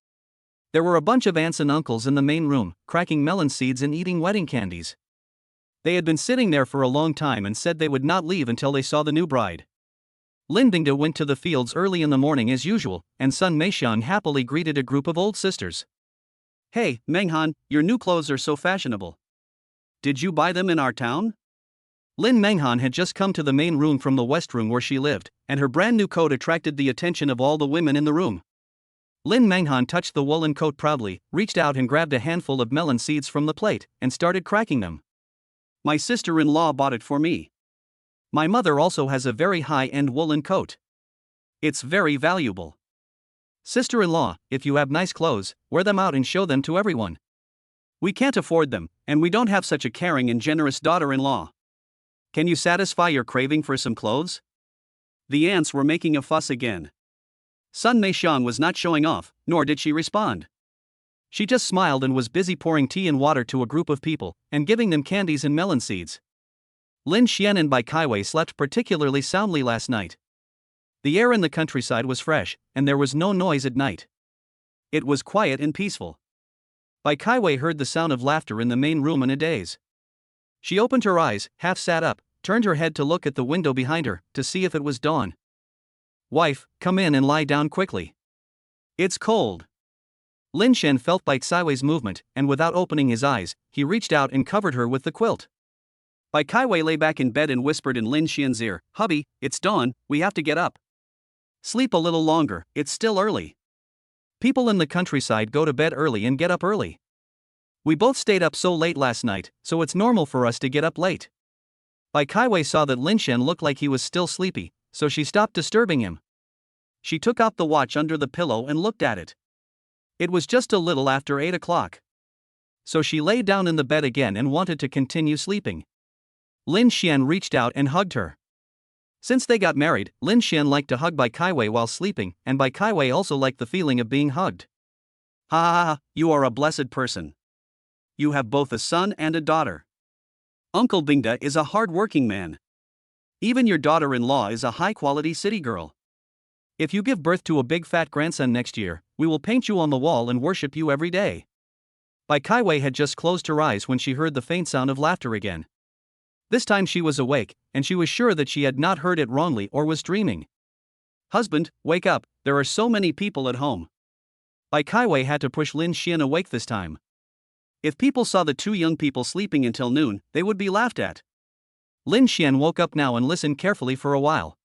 There were a bunch of aunts and uncles in the main room, cracking melon seeds and eating wedding candies. They had been sitting there for a long time and said they would not leave until they saw the new bride. Lin Bingde went to the fields early in the morning as usual, and Sun Meixiang happily greeted a group of old sisters. Hey, Menghan, your new clothes are so fashionable. Did you buy them in our town? Lin Menghan had just come to the main room from the west room where she lived, and her brand new coat attracted the attention of all the women in the room. Lin Menghan touched the woolen coat proudly, reached out and grabbed a handful of melon seeds from the plate, and started cracking them. My sister-in-law bought it for me. My mother also has a very high-end woolen coat. It's very valuable. Sister-in-law, if you have nice clothes, wear them out and show them to everyone. We can't afford them, and we don't have such a caring and generous daughter-in-law. Can you satisfy your craving for some clothes? The aunts were making a fuss again. Sun Meixiang was not showing off, nor did she respond. She just smiled and was busy pouring tea and water to a group of people, and giving them candies and melon seeds. Lin Xian and Bai Kaiwei slept particularly soundly last night. The air in the countryside was fresh, and there was no noise at night. It was quiet and peaceful. Bai Kaiwei heard the sound of laughter in the main room in a daze. She opened her eyes, half sat up, turned her head to look at the window behind her, to see if it was dawn. Wife, come in and lie down quickly. It's cold. Lin Xian felt Bai Kaiwei's movement, and without opening his eyes, he reached out and covered her with the quilt. Bai Kaiwei lay back in bed and whispered in Lin Xian's ear, Hubby, it's dawn, we have to get up. Sleep a little longer, it's still early. People in the countryside go to bed early and get up early. We both stayed up so late last night, so it's normal for us to get up late. Bai Kaiwei saw that Lin Xian looked like he was still sleepy, so she stopped disturbing him. She took out the watch under the pillow and looked at it. It was just a little after 8 o'clock. So she lay down in the bed again and wanted to continue sleeping. Lin Xian reached out and hugged her. Since they got married, Lin Xian liked to hug Bai Kaiwei while sleeping, and Bai Kaiwei also liked the feeling of being hugged. Ha ha ha, you are a blessed person. You have both a son and a daughter. Uncle Bingda is a hard-working man. Even your daughter-in-law is a high-quality city girl. If you give birth to a big fat grandson next year, we will paint you on the wall and worship you every day. Bai Kaiwei had just closed her eyes when she heard the faint sound of laughter again. This time she was awake, and she was sure that she had not heard it wrongly or was dreaming. Husband, wake up, there are so many people at home. Bai Kaiwei had to push Lin Xian awake this time. If people saw the two young people sleeping until noon, they would be laughed at. Lin Xian woke up now and listened carefully for a while.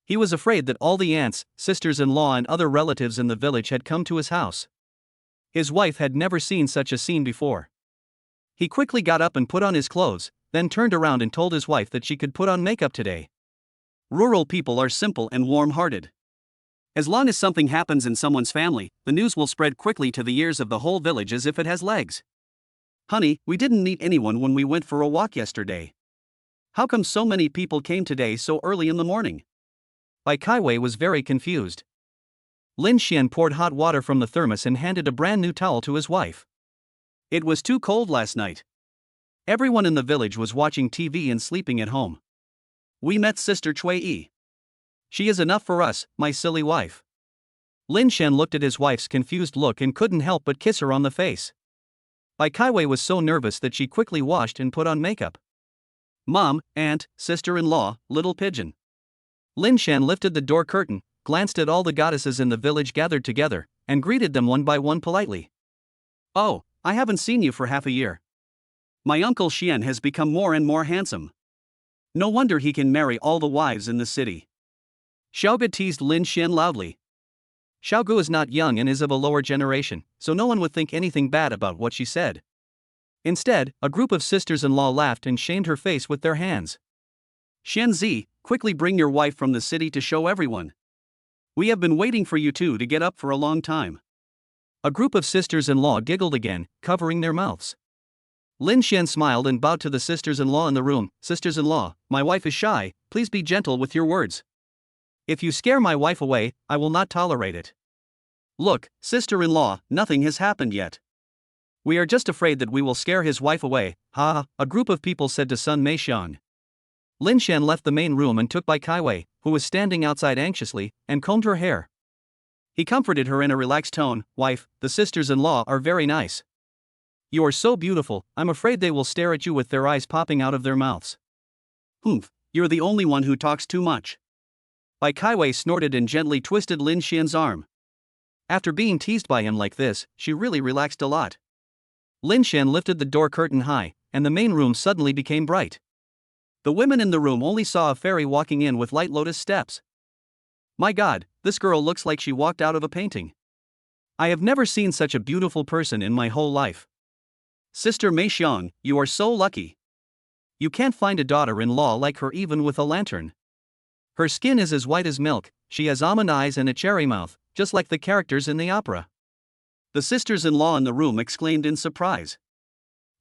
He was afraid that all the aunts, sisters-in-law and other relatives in the village had come to his house. His wife had never seen such a scene before. He quickly got up and put on his clothes, then turned around and told his wife that she could put on makeup today. Rural people are simple and warm-hearted. As long as something happens in someone's family, the news will spread quickly to the ears of the whole village as if it has legs. Honey, we didn't meet anyone when we went for a walk yesterday. How come so many people came today so early in the morning? Bai Kaiwei was very confused. Lin Xian poured hot water from the thermos and handed a brand new towel to his wife. It was too cold last night. Everyone in the village was watching TV and sleeping at home. We met Sister Cui Yi. She is enough for us, my silly wife. Lin Xian looked at his wife's confused look and couldn't help but kiss her on the face. Bai Kaiwei was so nervous that she quickly washed and put on makeup. Mom, aunt, sister-in-law, little pigeon. Lin Xian lifted the door curtain, glanced at all the goddesses in the village gathered together, and greeted them one by one politely. Oh, I haven't seen you for half a year. My uncle Xian has become more and more handsome. No wonder he can marry all the wives in the city. Xiaoge teased Lin Xian loudly. Xiaogu is not young and is of a lower generation, so no one would think anything bad about what she said. Instead, a group of sisters-in-law laughed and shamed her face with their hands. Xianzi, quickly bring your wife from the city to show everyone. We have been waiting for you two to get up for a long time. A group of sisters-in-law giggled again, covering their mouths. Lin Xian smiled and bowed to the sisters-in-law in the room. Sisters-in-law, my wife is shy, please be gentle with your words. If you scare my wife away, I will not tolerate it. Look, sister-in-law, nothing has happened yet. We are just afraid that we will scare his wife away, ha, a group of people said to Sun Meixiang. Lin Xian left the main room and took Bai Kaiwei, who was standing outside anxiously, and combed her hair. He comforted her in a relaxed tone. Wife, the sisters-in-law are very nice. You are so beautiful, I'm afraid they will stare at you with their eyes popping out of their mouths. Humph, you're the only one who talks too much. Bai Kaiwei snorted and gently twisted Lin Xian's arm. After being teased by him like this, she really relaxed a lot. Lin Xian lifted the door curtain high, and the main room suddenly became bright. The women in the room only saw a fairy walking in with light lotus steps. My God, this girl looks like she walked out of a painting. I have never seen such a beautiful person in my whole life. Sister Meixiang, you are so lucky. You can't find a daughter-in-law like her even with a lantern. Her skin is as white as milk, she has almond eyes and a cherry mouth, just like the characters in the opera. The sisters-in-law in the room exclaimed in surprise.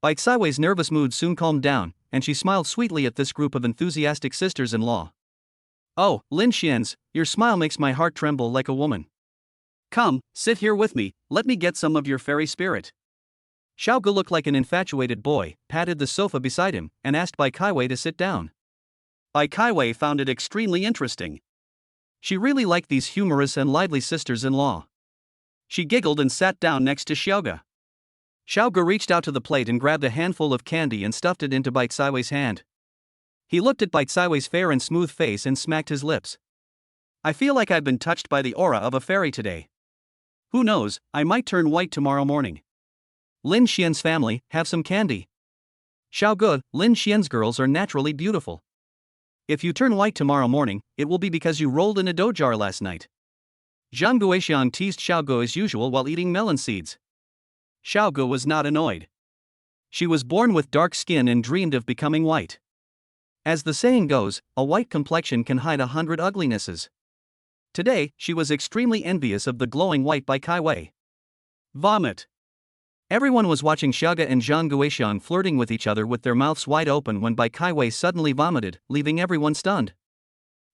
Bai Kaiwei's nervous mood soon calmed down, and she smiled sweetly at this group of enthusiastic sisters-in-law. Oh, Lin Xian's, your smile makes my heart tremble like a woman. Come, sit here with me, let me get some of your fairy spirit. Xiaogu looked like an infatuated boy, patted the sofa beside him, and asked Bai Kaiwei to sit down. Bai Kaiwei found it extremely interesting. She really liked these humorous and lively sisters-in-law. She giggled and sat down next to Xiaogu. Xiaogu reached out to the plate and grabbed a handful of candy and stuffed it into Bai Kaiwei's hand. He looked at Bai Kaiwei's fair and smooth face and smacked his lips. I feel like I've been touched by the aura of a fairy today. Who knows, I might turn white tomorrow morning. Lin Xian's family, have some candy. Xiaogu, Lin Xian's girls are naturally beautiful. If you turn white tomorrow morning, it will be because you rolled in a dough jar last night. Zhang Guoxiang teased Xiaogu as usual while eating melon seeds. Xiaogu was not annoyed. She was born with dark skin and dreamed of becoming white. As the saying goes, a white complexion can hide 100 uglinesses. Today, she was extremely envious of the glowing white by Kaiwei. Vomit. Everyone was watching Xiaogu and Zhang Guoxiang flirting with each other with their mouths wide open when Bai Kaiwei suddenly vomited, leaving everyone stunned.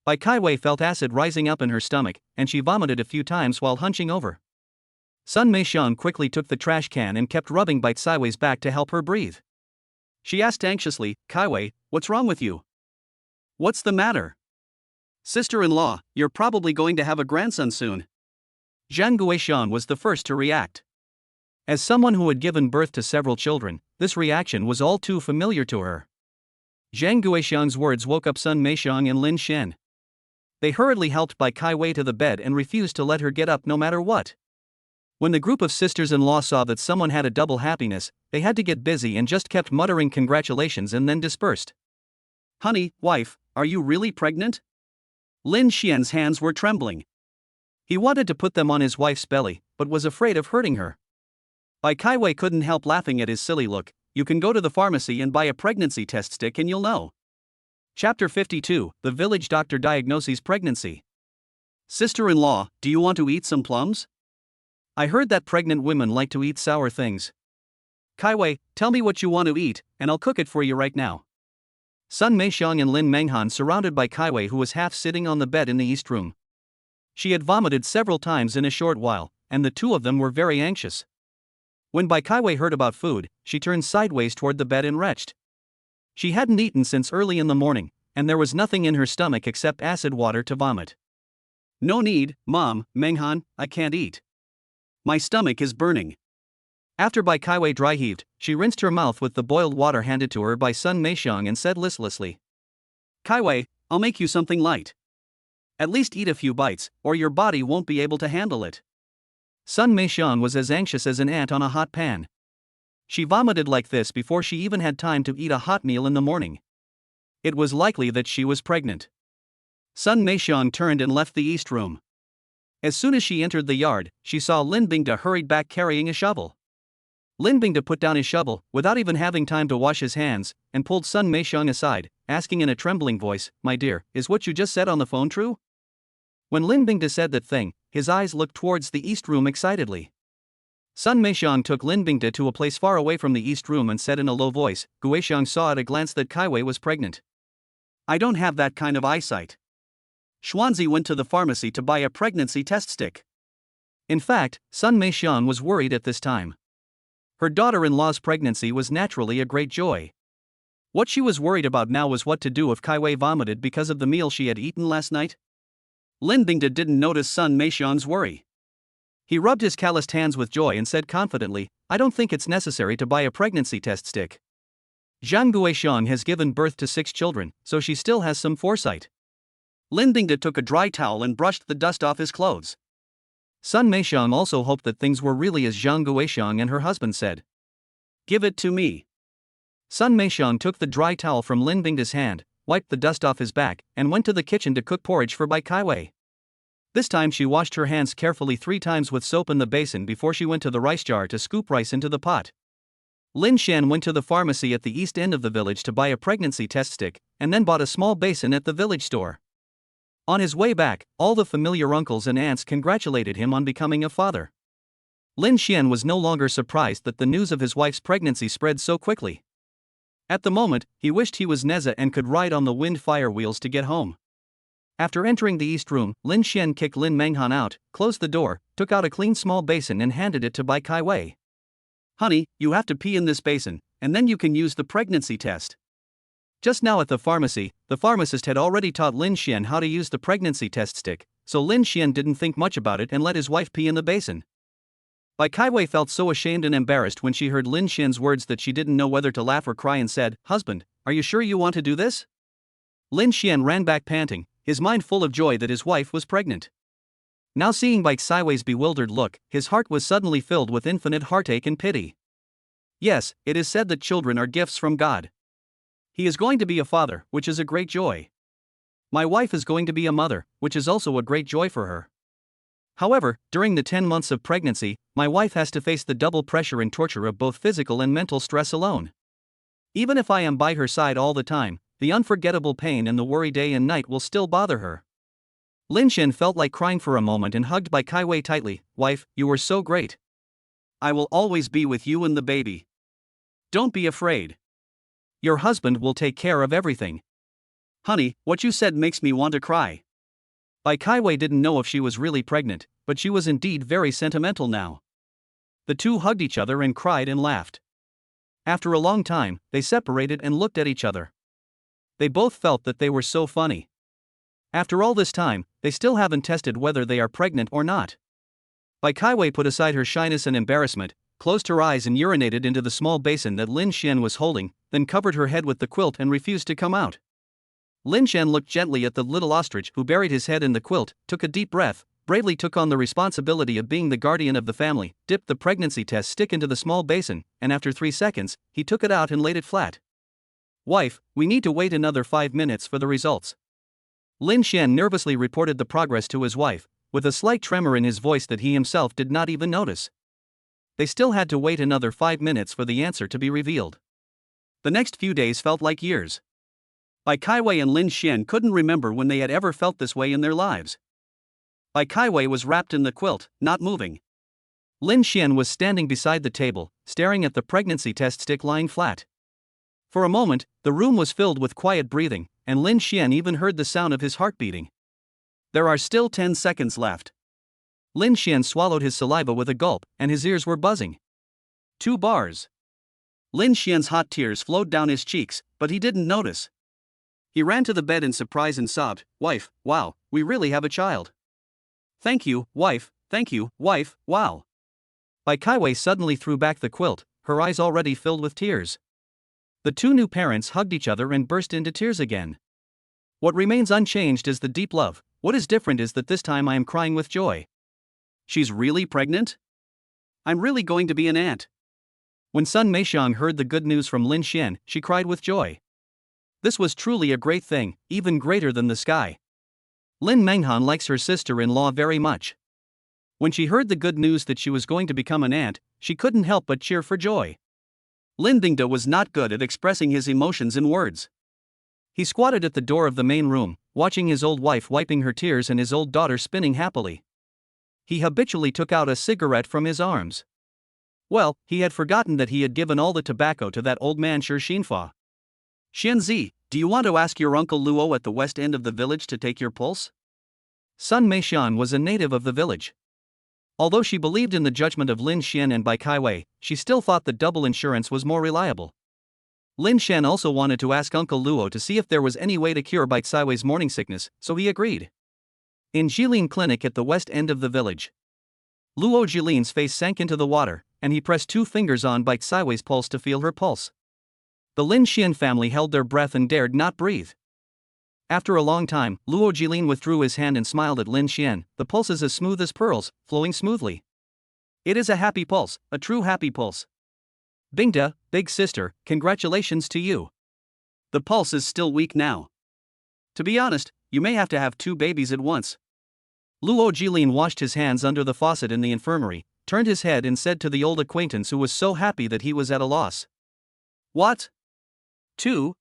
Bai Kaiwei felt acid rising up in her stomach, and she vomited a few times while hunching over. Sun Meixiang quickly took the trash can and kept rubbing Bai Kaiwei's back to help her breathe. She asked anxiously, Kaiwei, what's wrong with you? What's the matter? Sister-in-law, you're probably going to have a grandson soon. Zhang Guoxiang was the first to react. As someone who had given birth to several children, this reaction was all too familiar to her. Zhang Guoxiang's words woke up Sun Meixiang and Lin Xian. They hurriedly helped Bai Kaiwei to the bed and refused to let her get up no matter what. When the group of sisters-in-law saw that someone had a double happiness, they had to get busy and just kept muttering congratulations and then dispersed. Honey, wife, are you really pregnant? Lin Xian's hands were trembling. He wanted to put them on his wife's belly, but was afraid of hurting her. Bai Kaiwei couldn't help laughing at his silly look. You can go to the pharmacy and buy a pregnancy test stick and you'll know. Chapter 52, The Village Doctor Diagnoses Pregnancy. Sister-in-law, do you want to eat some plums? I heard that pregnant women like to eat sour things. Kaiwei, tell me what you want to eat, and I'll cook it for you right now. Sun Meixiang and Lin Menghan surrounded by Kaiwei, who was half sitting on the bed in the east room. She had vomited several times in a short while, and the two of them were very anxious. When Bai Kaiwei heard about food, she turned sideways toward the bed and retched. She hadn't eaten since early in the morning, and there was nothing in her stomach except acid water to vomit. No need, Mom, Menghan, I can't eat. My stomach is burning. After Bai Kaiwei dry heaved, she rinsed her mouth with the boiled water handed to her by Sun Meixiang and said listlessly, Kaiwei, I'll make you something light. At least eat a few bites, or your body won't be able to handle it. Sun Meixiang was as anxious as an ant on a hot pan. She vomited like this before she even had time to eat a hot meal in the morning. It was likely that she was pregnant. Sun Meixiang turned and left the east room. As soon as she entered the yard, she saw Lin Bingde hurried back carrying a shovel. Lin Bingde put down his shovel, without even having time to wash his hands, and pulled Sun Meixiang aside, asking in a trembling voice, My dear, is what you just said on the phone true? When Lin Bingde said that thing, his eyes looked towards the east room excitedly. Sun Meixiang took Lin Bingde to a place far away from the east room and said in a low voice, Guoxiang saw at a glance that Kaiwei was pregnant. I don't have that kind of eyesight. Xuanzi went to the pharmacy to buy a pregnancy test stick. In fact, Sun Meixiang was worried at this time. Her daughter-in-law's pregnancy was naturally a great joy. What she was worried about now was what to do if Kaiwei vomited because of the meal she had eaten last night. Lin Bingde didn't notice Sun Meixiang's worry. He rubbed his calloused hands with joy and said confidently, I don't think it's necessary to buy a pregnancy test stick. Zhang Guoxiang has given birth to 6 children, so she still has some foresight. Lin Bingde took a dry towel and brushed the dust off his clothes. Sun Meixiang also hoped that things were really as Zhang Guoxiang and her husband said. Give it to me. Sun Meixiang took the dry towel from Lin Bingde's hand, wiped the dust off his back, and went to the kitchen to cook porridge for Bai Kaiwei. This time she washed her hands carefully 3 times with soap in the basin before she went to the rice jar to scoop rice into the pot. Lin Xian went to the pharmacy at the east end of the village to buy a pregnancy test stick, and then bought a small basin at the village store. On his way back, all the familiar uncles and aunts congratulated him on becoming a father. Lin Xian was no longer surprised that the news of his wife's pregnancy spread so quickly. At the moment, he wished he was Neza and could ride on the wind fire wheels to get home. After entering the east room, Lin Xian kicked Lin Menghan out, closed the door, took out a clean small basin and handed it to Bai Kaiwei. Honey, you have to pee in this basin, and then you can use the pregnancy test. Just now at the pharmacy, the pharmacist had already taught Lin Xian how to use the pregnancy test stick, so Lin Xian didn't think much about it and let his wife pee in the basin. Bai Kaiwei felt so ashamed and embarrassed when she heard Lin Xian's words that she didn't know whether to laugh or cry and said, Husband, are you sure you want to do this? Lin Xian ran back panting, his mind full of joy that his wife was pregnant. Now seeing Bai Kaiwei's bewildered look, his heart was suddenly filled with infinite heartache and pity. Yes, it is said that children are gifts from God. He is going to be a father, which is a great joy. My wife is going to be a mother, which is also a great joy for her. However, during the 10 months of pregnancy, my wife has to face the double pressure and torture of both physical and mental stress alone. Even if I am by her side all the time, the unforgettable pain and the worry day and night will still bother her. Lin Xian felt like crying for a moment and hugged Bai Kai Wei tightly. Wife, you were so great. I will always be with you and the baby. Don't be afraid. Your husband will take care of everything. Honey, what you said makes me want to cry. Bai Kai Wei didn't know if she was really pregnant, but she was indeed very sentimental now. The two hugged each other and cried and laughed. After a long time, they separated and looked at each other. They both felt that they were so funny. After all this time, they still haven't tested whether they are pregnant or not. Bai Kai Wei put aside her shyness and embarrassment, closed her eyes and urinated into the small basin that Lin Xian was holding, then covered her head with the quilt and refused to come out. Lin Xian looked gently at the little ostrich who buried his head in the quilt, took a deep breath, bravely took on the responsibility of being the guardian of the family, dipped the pregnancy test stick into the small basin, and after 3 seconds, he took it out and laid it flat. Wife, we need to wait another 5 minutes for the results. Lin Xian nervously reported the progress to his wife, with a slight tremor in his voice that he himself did not even notice. They still had to wait another 5 minutes for the answer to be revealed. The next few days felt like years. Bai Kai Wei and Lin Xian couldn't remember when they had ever felt this way in their lives. Bai Kai Wei was wrapped in the quilt, not moving. Lin Xian was standing beside the table, staring at the pregnancy test stick lying flat. For a moment, the room was filled with quiet breathing, and Lin Xian even heard the sound of his heart beating. There are still 10 seconds left. Lin Xian swallowed his saliva with a gulp, and his ears were buzzing. 2 bars. Lin Xian's hot tears flowed down his cheeks, but he didn't notice. He ran to the bed in surprise and sobbed, Wife, wow, we really have a child. Thank you, wife, wow. Bai Kai Wei suddenly threw back the quilt, her eyes already filled with tears. The two new parents hugged each other and burst into tears again. What remains unchanged is the deep love. What is different is that this time I am crying with joy. She's really pregnant? I'm really going to be an aunt. When Sun Meixiang heard the good news from Lin Xian, she cried with joy. This was truly a great thing, even greater than the sky. Lin Menghan likes her sister-in-law very much. When she heard the good news that she was going to become an aunt, she couldn't help but cheer for joy. Lin Dingda was not good at expressing his emotions in words. He squatted at the door of the main room, watching his old wife wiping her tears and his old daughter spinning happily. He habitually took out a cigarette from his arms. Well, he had forgotten that he had given all the tobacco to that old man Shi Xinfa. Xianzi, do you want to ask your uncle Luo at the west end of the village to take your pulse? Sun Meixian was a native of the village. Although she believed in the judgment of Lin Xian and Bai Kai Wei, she still thought that double insurance was more reliable. Lin Xian also wanted to ask Uncle Luo to see if there was any way to cure Bai Kai Wei's morning sickness, so he agreed. In Jilin Clinic at the west end of the village, Luo Jilin's face sank into the water, and he pressed 2 fingers on Bai Kai Wei's pulse to feel her pulse. The Lin Xian family held their breath and dared not breathe. After a long time, Luo Jilin withdrew his hand and smiled at Lin Xian. The pulse is as smooth as pearls, flowing smoothly. It is a happy pulse, a true happy pulse. Bingda, big sister, congratulations to you. The pulse is still weak now. To be honest, you may have to have 2 babies at once. Luo Jilin washed his hands under the faucet in the infirmary, turned his head and said to the old acquaintance who was so happy that he was at a loss. What? 2?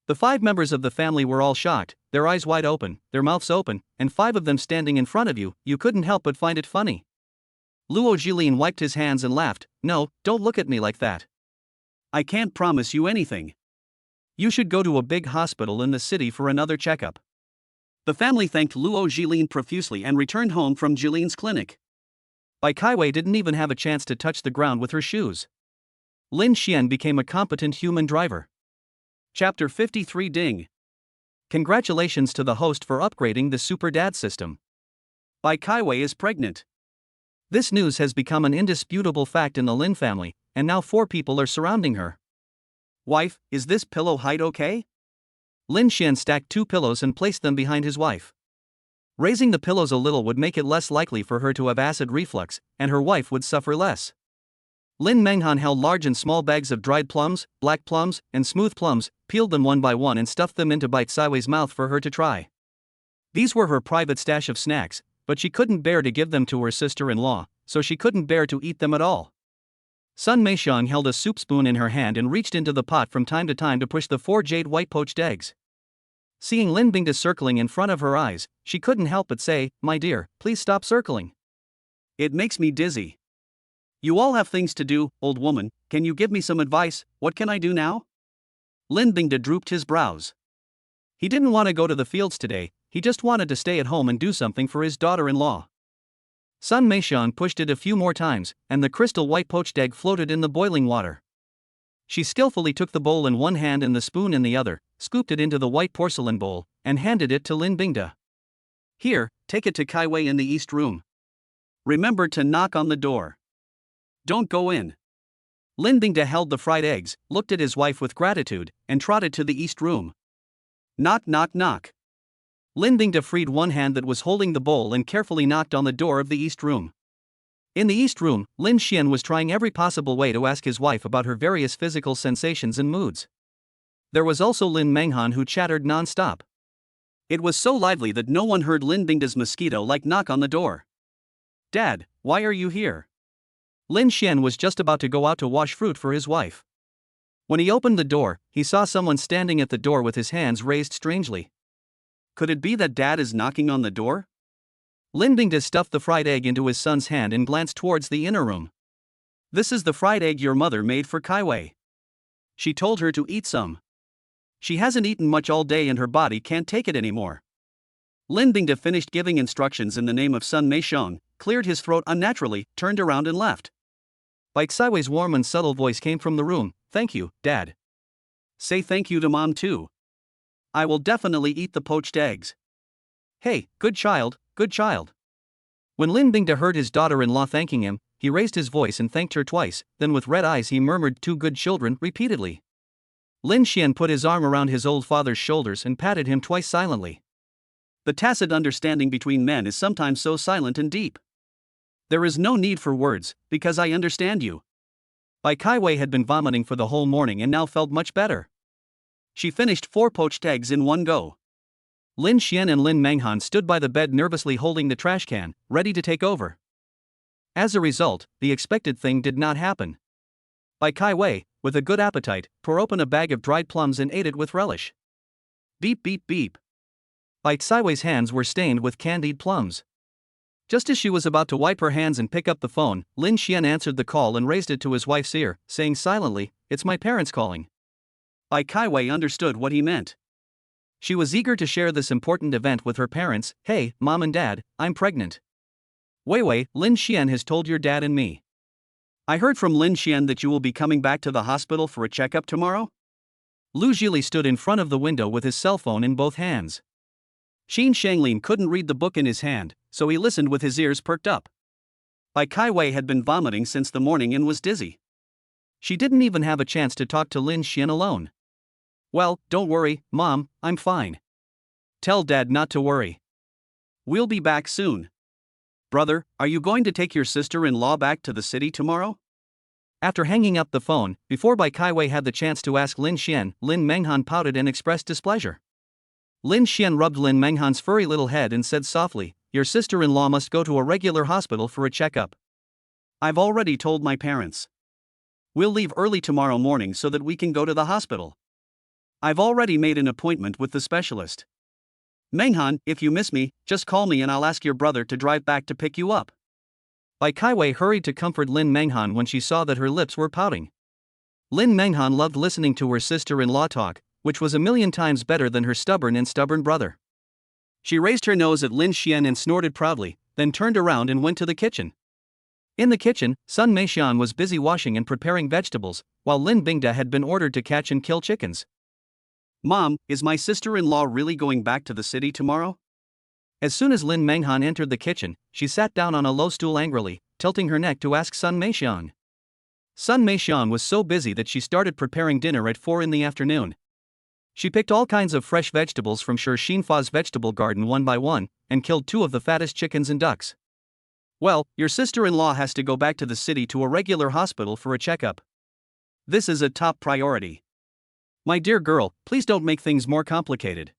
The 5 members of the family were all shocked, their eyes wide open, their mouths open, and 5 of them standing in front of you. You couldn't help but find it funny. Luo Jilin wiped his hands and laughed. No, don't look at me like that. I can't promise you anything. You should go to a big hospital in the city for another checkup. The family thanked Luo Jilin profusely and returned home from Jilin's clinic. Bai Kai Wei didn't even have a chance to touch the ground with her shoes. Lin Xian became a competent human driver. Chapter 53 Ding. Congratulations to the host for upgrading the Super Dad system. Bai Kai Wei is pregnant. This news has become an indisputable fact in the Lin family, and now 4 people are surrounding her. Wife, is this pillow height okay? Lin Xian stacked 2 pillows and placed them behind his wife. Raising the pillows a little would make it less likely for her to have acid reflux, and her wife would suffer less. Lin Menghan held large and small bags of dried plums, black plums, and smooth plums, peeled them one by one and stuffed them into Bai Kai Wei's mouth for her to try. These were her private stash of snacks, but she couldn't bear to give them to her sister-in-law, so she couldn't bear to eat them at all. Sun Meixiang held a soup spoon in her hand and reached into the pot from time to time to push the 4 jade white poached eggs. Seeing Lin Bingda circling in front of her eyes, she couldn't help but say, "My dear, please stop circling. It makes me dizzy." "You all have things to do, old woman, can you give me some advice? What can I do now?" Lin Bingda drooped his brows. He didn't want to go to the fields today, he just wanted to stay at home and do something for his daughter-in-law. Sun Meixiang pushed it a few more times, and the crystal white poached egg floated in the boiling water. She skillfully took the bowl in one hand and the spoon in the other, scooped it into the white porcelain bowl, and handed it to Lin Bingda. "Here, take it to Kai Wei in the east room. Remember to knock on the door. Don't go in." Lin Bingda held the fried eggs, looked at his wife with gratitude, and trotted to the east room. "Knock, knock, knock." Lin Bingda freed one hand that was holding the bowl and carefully knocked on the door of the east room. In the east room, Lin Xian was trying every possible way to ask his wife about her various physical sensations and moods. There was also Lin Menghan, who chattered non-stop. It was so lively that no one heard Lin Bingda's mosquito-like knock on the door. "Dad, why are you here?" Lin Xian was just about to go out to wash fruit for his wife. When he opened the door, he saw someone standing at the door with his hands raised strangely. Could it be that Dad is knocking on the door? Lin Bingda stuffed the fried egg into his son's hand and glanced towards the inner room. "This is the fried egg your mother made for Kai Wei. She told her to eat some. She hasn't eaten much all day and her body can't take it anymore." Lin Bingda finished giving instructions in the name of Sun Meixiang, cleared his throat unnaturally, turned around and left. Bai Xiwei's warm and subtle voice came from the room. "Thank you, Dad." "Say thank you to Mom too. I will definitely eat the poached eggs." "Hey, good child, good child." When Lin Bingda heard his daughter-in-law thanking him, he raised his voice and thanked her twice, then with red eyes he murmured, "Two good children," repeatedly. Lin Xian put his arm around his old father's shoulders and patted him twice silently. The tacit understanding between men is sometimes so silent and deep. There is no need for words, because I understand you. Bai Kai Wei had been vomiting for the whole morning and now felt much better. She finished 4 poached eggs in one go. Lin Xian and Lin Menghan stood by the bed nervously holding the trash can, ready to take over. As a result, the expected thing did not happen. Bai Kai Wei, with a good appetite, tore open a bag of dried plums and ate it with relish. Beep beep beep. Bai Xiwei's hands were stained with candied plums. Just as she was about to wipe her hands and pick up the phone, Lin Xian answered the call and raised it to his wife's ear, saying silently, "It's my parents calling." Bai Kai Wei understood what he meant. She was eager to share this important event with her parents. "Hey, Mom and Dad, I'm pregnant. Wei, Lin Xian has told your dad and me." "I heard from Lin Xian that you will be coming back to the hospital for a checkup tomorrow?" Lu Zhili stood in front of the window with his cell phone in both hands. Xin Shanglin couldn't read the book in his hand, so he listened with his ears perked up. Bai Kai Wei had been vomiting since the morning and was dizzy. She didn't even have a chance to talk to Lin Xian alone. "Well, don't worry, Mom, I'm fine. Tell Dad not to worry. We'll be back soon. Brother, are you going to take your sister-in-law back to the city tomorrow?" After hanging up the phone, before Bai Kai Wei had the chance to ask Lin Xian, Lin Menghan pouted and expressed displeasure. Lin Xian rubbed Lin Menghan's furry little head and said softly, "Your sister-in-law must go to a regular hospital for a checkup." "I've already told my parents. We'll leave early tomorrow morning so that we can go to the hospital. I've already made an appointment with the specialist. Menghan, if you miss me, just call me and I'll ask your brother to drive back to pick you up." Bai Kai Wei hurried to comfort Lin Menghan when she saw that her lips were pouting. Lin Menghan loved listening to her sister-in-law talk, which was a million times better than her stubborn brother. She raised her nose at Lin Xian and snorted proudly, then turned around and went to the kitchen. In the kitchen, Sun Meixiang was busy washing and preparing vegetables, while Lin Bingda had been ordered to catch and kill chickens. "Mom, is my sister-in-law really going back to the city tomorrow?" As soon as Lin Menghan entered the kitchen, she sat down on a low stool angrily, tilting her neck to ask Sun Meixiang. Sun Meixiang was so busy that she started preparing dinner at 4 in the afternoon. She picked all kinds of fresh vegetables from Shi Xinfa's vegetable garden one by one, and killed 2 of the fattest chickens and ducks. "Well, your sister-in-law has to go back to the city to a regular hospital for a checkup. This is a top priority. My dear girl, please don't make things more complicated."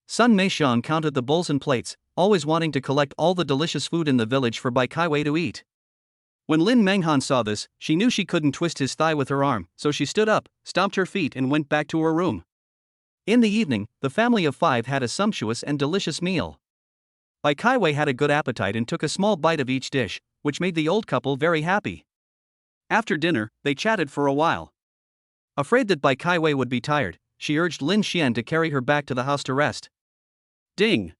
Sun Meixiang counted the bowls and plates, always wanting to collect all the delicious food in the village for Bai Kaiwei to eat. When Lin Menghan saw this, she knew she couldn't twist his thigh with her arm, so she stood up, stomped her feet and went back to her room. In the evening, the family of 5 had a sumptuous and delicious meal. Bai Kaiwei had a good appetite and took a small bite of each dish, which made the old couple very happy. After dinner, they chatted for a while. Afraid that Bai Kaiwei would be tired, she urged Lin Xian to carry her back to the house to rest. Ding!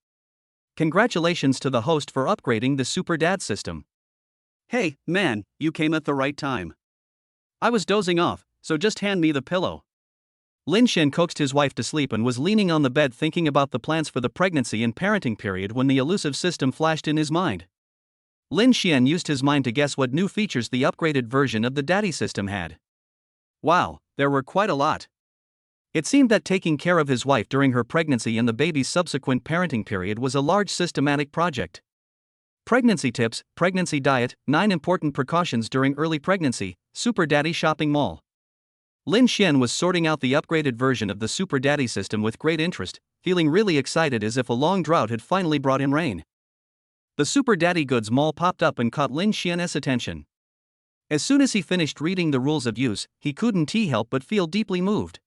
Congratulations to the host for upgrading the Super Dad system. Hey, man, you came at the right time. I was dozing off, so just hand me the pillow. Lin Xian coaxed his wife to sleep and was leaning on the bed thinking about the plans for the pregnancy and parenting period when the elusive system flashed in his mind. Lin Xian used his mind to guess what new features the upgraded version of the daddy system had. Wow, there were quite a lot. It seemed that taking care of his wife during her pregnancy and the baby's subsequent parenting period was a large systematic project. Pregnancy tips, pregnancy diet, 9 important precautions during early pregnancy, Super Daddy shopping mall. Lin Xian was sorting out the upgraded version of the Super Daddy system with great interest, feeling really excited as if a long drought had finally brought him rain. The Super Daddy Goods mall popped up and caught Lin Xian's attention. As soon as he finished reading the rules of use, he couldn't help but feel deeply moved.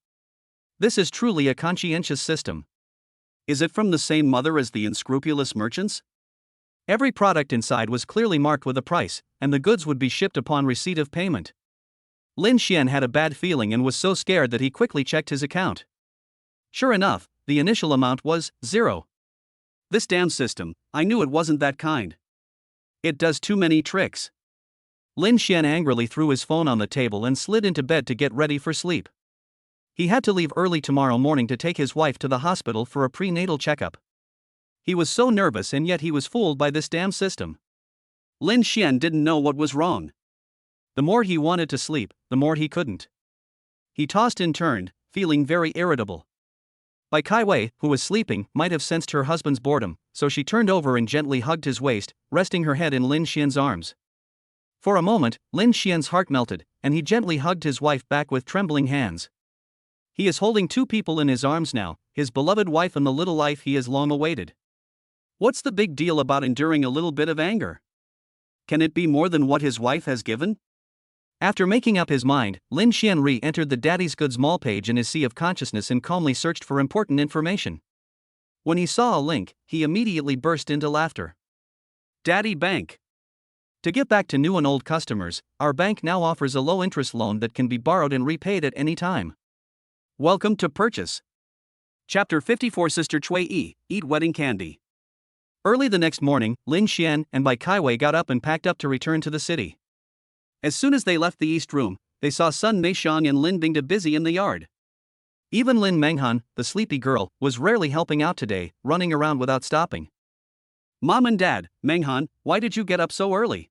This is truly a conscientious system. Is it from the same mother as the unscrupulous merchants? Every product inside was clearly marked with a price, and the goods would be shipped upon receipt of payment. Lin Xian had a bad feeling and was so scared that he quickly checked his account. Sure enough, the initial amount was 0. This damn system, I knew it wasn't that kind. It does too many tricks. Lin Xian angrily threw his phone on the table and slid into bed to get ready for sleep. He had to leave early tomorrow morning to take his wife to the hospital for a prenatal checkup. He was so nervous and yet he was fooled by this damn system. Lin Xian didn't know what was wrong. The more he wanted to sleep, the more he couldn't. He tossed and turned, feeling very irritable. Bai Kaiwei, who was sleeping, might have sensed her husband's boredom, so she turned over and gently hugged his waist, resting her head in Lin Xian's arms. For a moment, Lin Xian's heart melted, and he gently hugged his wife back with trembling hands. He is holding 2 people in his arms now, his beloved wife and the little life he has long awaited. What's the big deal about enduring a little bit of anger? Can it be more than what his wife has given? After making up his mind, Lin Xian re-entered the Daddy's Goods mall page in his sea of consciousness and calmly searched for important information. When he saw a link, he immediately burst into laughter. Daddy Bank. To get back to new and old customers, our bank now offers a low-interest loan that can be borrowed and repaid at any time. Welcome to Purchase. Chapter 54 Sister Cui Yi, Eat Wedding Candy. Early the next morning, Lin Xian and Bai Kaiwei got up and packed up to return to the city. As soon as they left the east room, they saw Sun Meixiang and Lin Bingde busy in the yard. Even Lin Menghan, the sleepy girl, was rarely helping out today, running around without stopping. Mom and Dad, Menghan, why did you get up so early?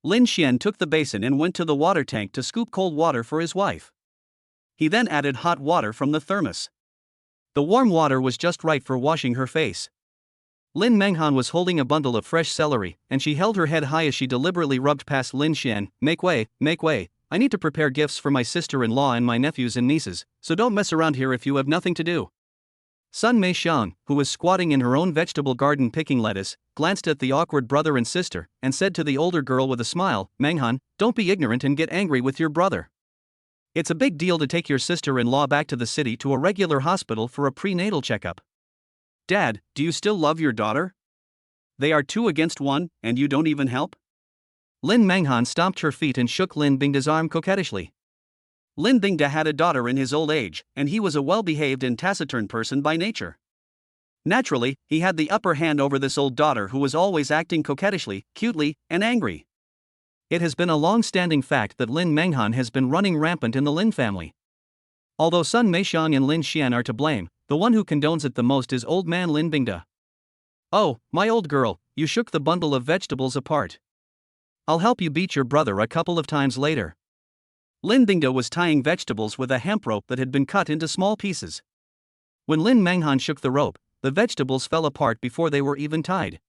Lin Xian took the basin and went to the water tank to scoop cold water for his wife. He then added hot water from the thermos. The warm water was just right for washing her face. Lin Menghan was holding a bundle of fresh celery, and she held her head high as she deliberately rubbed past Lin Xian. Make way, I need to prepare gifts for my sister-in-law and my nephews and nieces, so don't mess around here if you have nothing to do. Sun Meixiang, who was squatting in her own vegetable garden picking lettuce, glanced at the awkward brother and sister, and said to the older girl with a smile, Menghan, don't be ignorant and get angry with your brother. It's a big deal to take your sister-in-law back to the city to a regular hospital for a prenatal checkup. Dad, do you still love your daughter? They are 2 against 1, and you don't even help? Lin Menghan stomped her feet and shook Lin Bingde's arm coquettishly. Lin Bingde had a daughter in his old age, and he was a well-behaved and taciturn person by nature. Naturally, he had the upper hand over this old daughter who was always acting coquettishly, cutely, and angry. It has been a long-standing fact that Lin Menghan has been running rampant in the Lin family. Although Sun Meixiang and Lin Xian are to blame, the one who condones it the most is old man Lin Bingde. Oh, my old girl, you shook the bundle of vegetables apart. I'll help you beat your brother a couple of times later. Lin Bingde was tying vegetables with a hemp rope that had been cut into small pieces. When Lin Menghan shook the rope, the vegetables fell apart before they were even tied.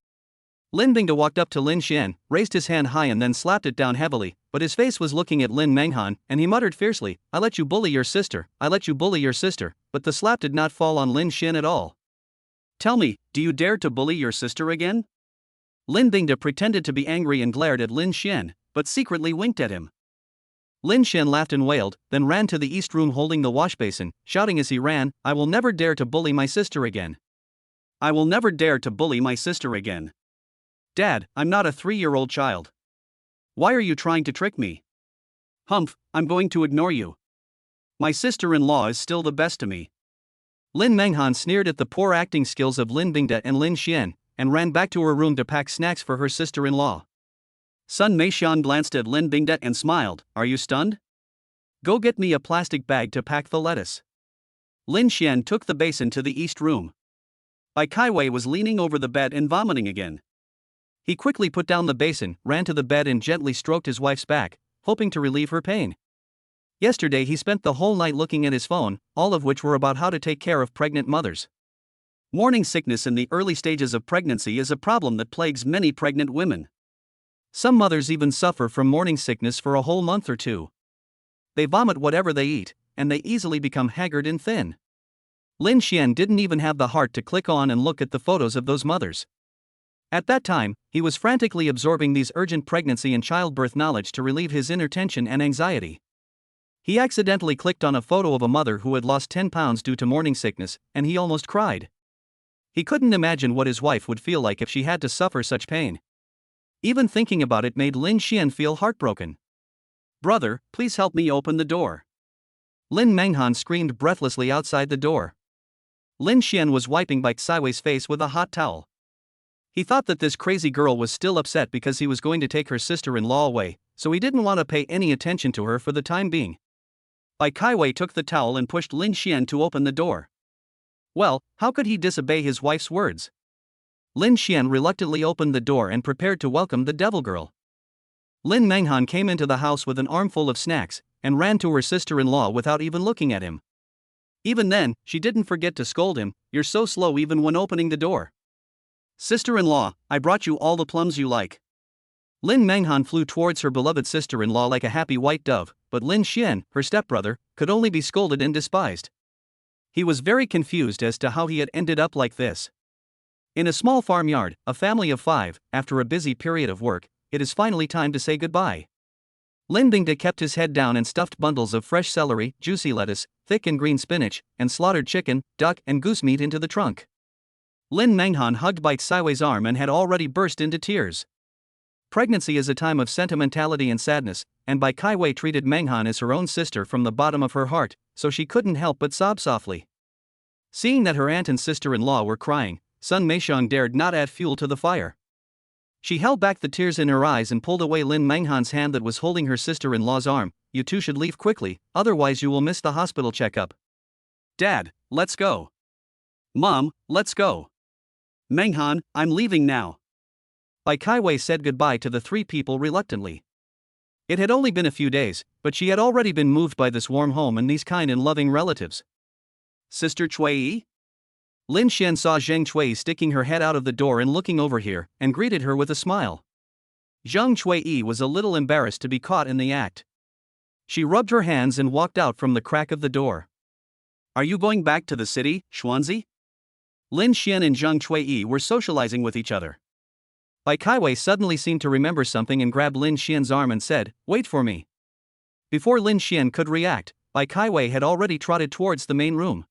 Lin Bingde walked up to Lin Xian, raised his hand high and then slapped it down heavily, but his face was looking at Lin Menghan, and he muttered fiercely, I let you bully your sister, but the slap did not fall on Lin Xian at all. Tell me, do you dare to bully your sister again? Lin Bingde pretended to be angry and glared at Lin Xian, but secretly winked at him. Lin Xian laughed and wailed, then ran to the east room holding the wash basin, shouting as he ran, I will never dare to bully my sister again. I will never dare to bully my sister again. Dad, I'm not a 3-year-old child. Why are you trying to trick me? Humph, I'm going to ignore you. My sister-in-law is still the best to me. Lin Menghan sneered at the poor acting skills of Lin Bingde and Lin Xian, and ran back to her room to pack snacks for her sister-in-law. Sun Meixian glanced at Lin Bingde and smiled, are you stunned? Go get me a plastic bag to pack the lettuce. Lin Xian took the basin to the east room. Bai Kaiwei was leaning over the bed and vomiting again. He quickly put down the basin, ran to the bed and gently stroked his wife's back, hoping to relieve her pain. Yesterday he spent the whole night looking at his phone, all of which were about how to take care of pregnant mothers. Morning sickness in the early stages of pregnancy is a problem that plagues many pregnant women. Some mothers even suffer from morning sickness for a whole month or two. They vomit whatever they eat, and they easily become haggard and thin. Lin Xian didn't even have the heart to click on and look at the photos of those mothers. At that time, he was frantically absorbing these urgent pregnancy and childbirth knowledge to relieve his inner tension and anxiety. He accidentally clicked on a photo of a mother who had lost 10 pounds due to morning sickness, and he almost cried. He couldn't imagine what his wife would feel like if she had to suffer such pain. Even thinking about it made Lin Xian feel heartbroken. Brother, please help me open the door. Lin Menghan screamed breathlessly outside the door. Lin Xian was wiping Bai Kaiwei's face with a hot towel. He thought that this crazy girl was still upset because he was going to take her sister-in-law away, so he didn't want to pay any attention to her for the time being. Bai Kaiwei took the towel and pushed Lin Xian to open the door. Well, how could he disobey his wife's words? Lin Xian reluctantly opened the door and prepared to welcome the devil girl. Lin Menghan came into the house with an armful of snacks, and ran to her sister-in-law without even looking at him. Even then, she didn't forget to scold him, you're so slow even when opening the door. Sister-in-law, I brought you all the plums you like. Lin Menghan flew towards her beloved sister-in-law like a happy white dove, but Lin Xian, her stepbrother, could only be scolded and despised. He was very confused as to how he had ended up like this. In a small farmyard, a family of 5, after a busy period of work, it is finally time to say goodbye. Lin Bingde kept his head down and stuffed bundles of fresh celery, juicy lettuce, thick and green spinach, and slaughtered chicken, duck, and goose meat into the trunk. Lin Menghan hugged Bai Kaiwei's arm and had already burst into tears. Pregnancy is a time of sentimentality and sadness, and Bai Kaiwei treated Menghan as her own sister from the bottom of her heart, so she couldn't help but sob softly. Seeing that her aunt and sister-in-law were crying, Sun Meixiang dared not add fuel to the fire. She held back the tears in her eyes and pulled away Lin Menghan's hand that was holding her sister-in-law's arm. You two should leave quickly, otherwise you will miss the hospital checkup. Dad, let's go. Mom, let's go. Menghan, I'm leaving now. Bai Kaiwei said goodbye to the 3 people reluctantly. It had only been a few days, but she had already been moved by this warm home and these kind and loving relatives. Sister Cui? Lin Xian saw Zheng Cui sticking her head out of the door and looking over here, and greeted her with a smile. Zheng Cui was a little embarrassed to be caught in the act. She rubbed her hands and walked out from the crack of the door. Are you going back to the city, Xuanzi? Lin Xian and Zheng Cui were socializing with each other. Bai Kaiwei suddenly seemed to remember something and grabbed Lin Xian's arm and said, wait for me. Before Lin Xian could react, Bai Kaiwei had already trotted towards the main room.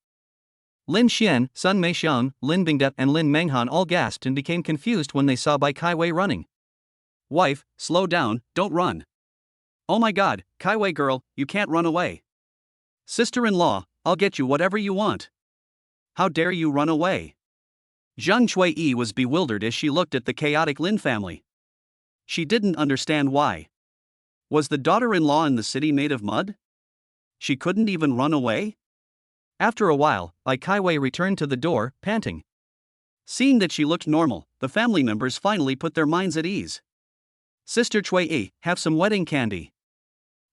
Lin Xian, Sun Meixiang, Lin Bingde, and Lin Menghan all gasped and became confused when they saw Bai Kaiwei running. Wife, slow down, don't run. Oh my god, Kaiwei girl, you can't run away. Sister-in-law, I'll get you whatever you want. How dare you run away? Zheng Cui was bewildered as she looked at the chaotic Lin family. She didn't understand why. Was the daughter-in-law in the city made of mud? She couldn't even run away? After a while, Bai Kaiwei returned to the door, panting. Seeing that she looked normal, the family members finally put their minds at ease. Sister Cui, have some wedding candy.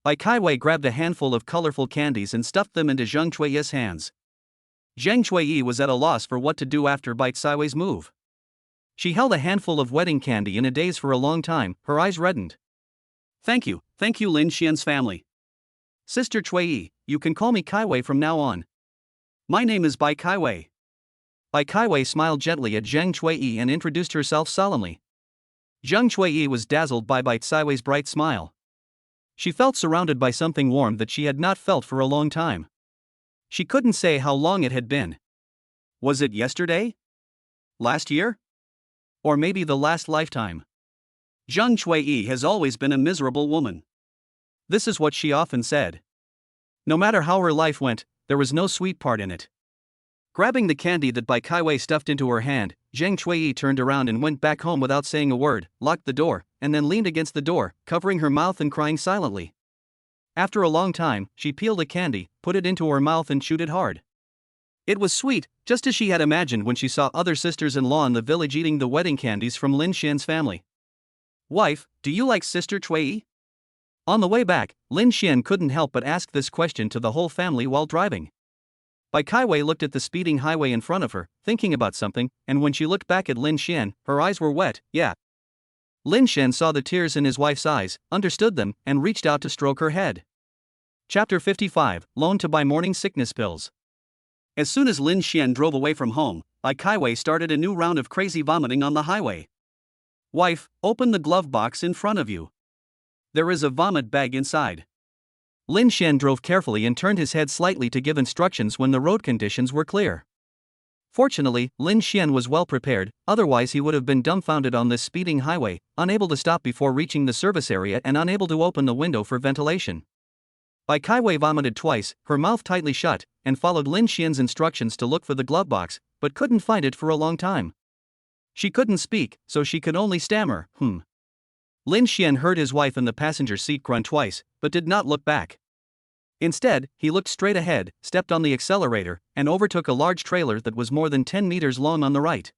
Bai Kaiwei grabbed a handful of colorful candies and stuffed them into Zheng Cui's hands. Zheng Cui was at a loss for what to do after Bai Kaiwei's move. She held a handful of wedding candy in a daze for a long time, her eyes reddened. Thank you Lin Xian's family. Sister Cui, you can call me Kaiwei from now on. My name is Bai Kaiwei. Bai Kaiwei smiled gently at Zheng Chuiyi and introduced herself solemnly. Zheng Chuiyi was dazzled by Bai Kaiwei's bright smile. She felt surrounded by something warm that she had not felt for a long time. She couldn't say how long it had been. Was it yesterday? Last year? Or maybe the last lifetime? Zheng Chuiyi has always been a miserable woman. This is what she often said. No matter how her life went, there was no sweet part in it. Grabbing the candy that Bai Kaiwei stuffed into her hand, Zheng Chuiyi turned around and went back home without saying a word, locked the door, and then leaned against the door, covering her mouth and crying silently. After a long time, she peeled a candy, put it into her mouth and chewed it hard. It was sweet, just as she had imagined when she saw other sisters-in-law in the village eating the wedding candies from Lin Xian's family. Wife, do you like Sister Chuiyi? On the way back, Lin Xian couldn't help but ask this question to the whole family while driving. Bai Kaiwei looked at the speeding highway in front of her, thinking about something, and when she looked back at Lin Xian, her eyes were wet. Yeah. Lin Xian saw the tears in his wife's eyes, understood them, and reached out to stroke her head. Chapter 55, Loan to Buy Morning Sickness Pills. As soon as Lin Xian drove away from home, Bai Kaiwei started a new round of crazy vomiting on the highway. Wife, open the glove box in front of you. There is a vomit bag inside. Lin Xian drove carefully and turned his head slightly to give instructions when the road conditions were clear. Fortunately, Lin Xian was well prepared, otherwise he would have been dumbfounded on this speeding highway, unable to stop before reaching the service area and unable to open the window for ventilation. Bai Kaiwei vomited twice, her mouth tightly shut, and followed Lin Xian's instructions to look for the glove box, but couldn't find it for a long time. She couldn't speak, so she could only stammer, Lin Xian heard his wife in the passenger seat grunt twice, but did not look back. Instead, he looked straight ahead, stepped on the accelerator, and overtook a large trailer that was more than 10 meters long on the right.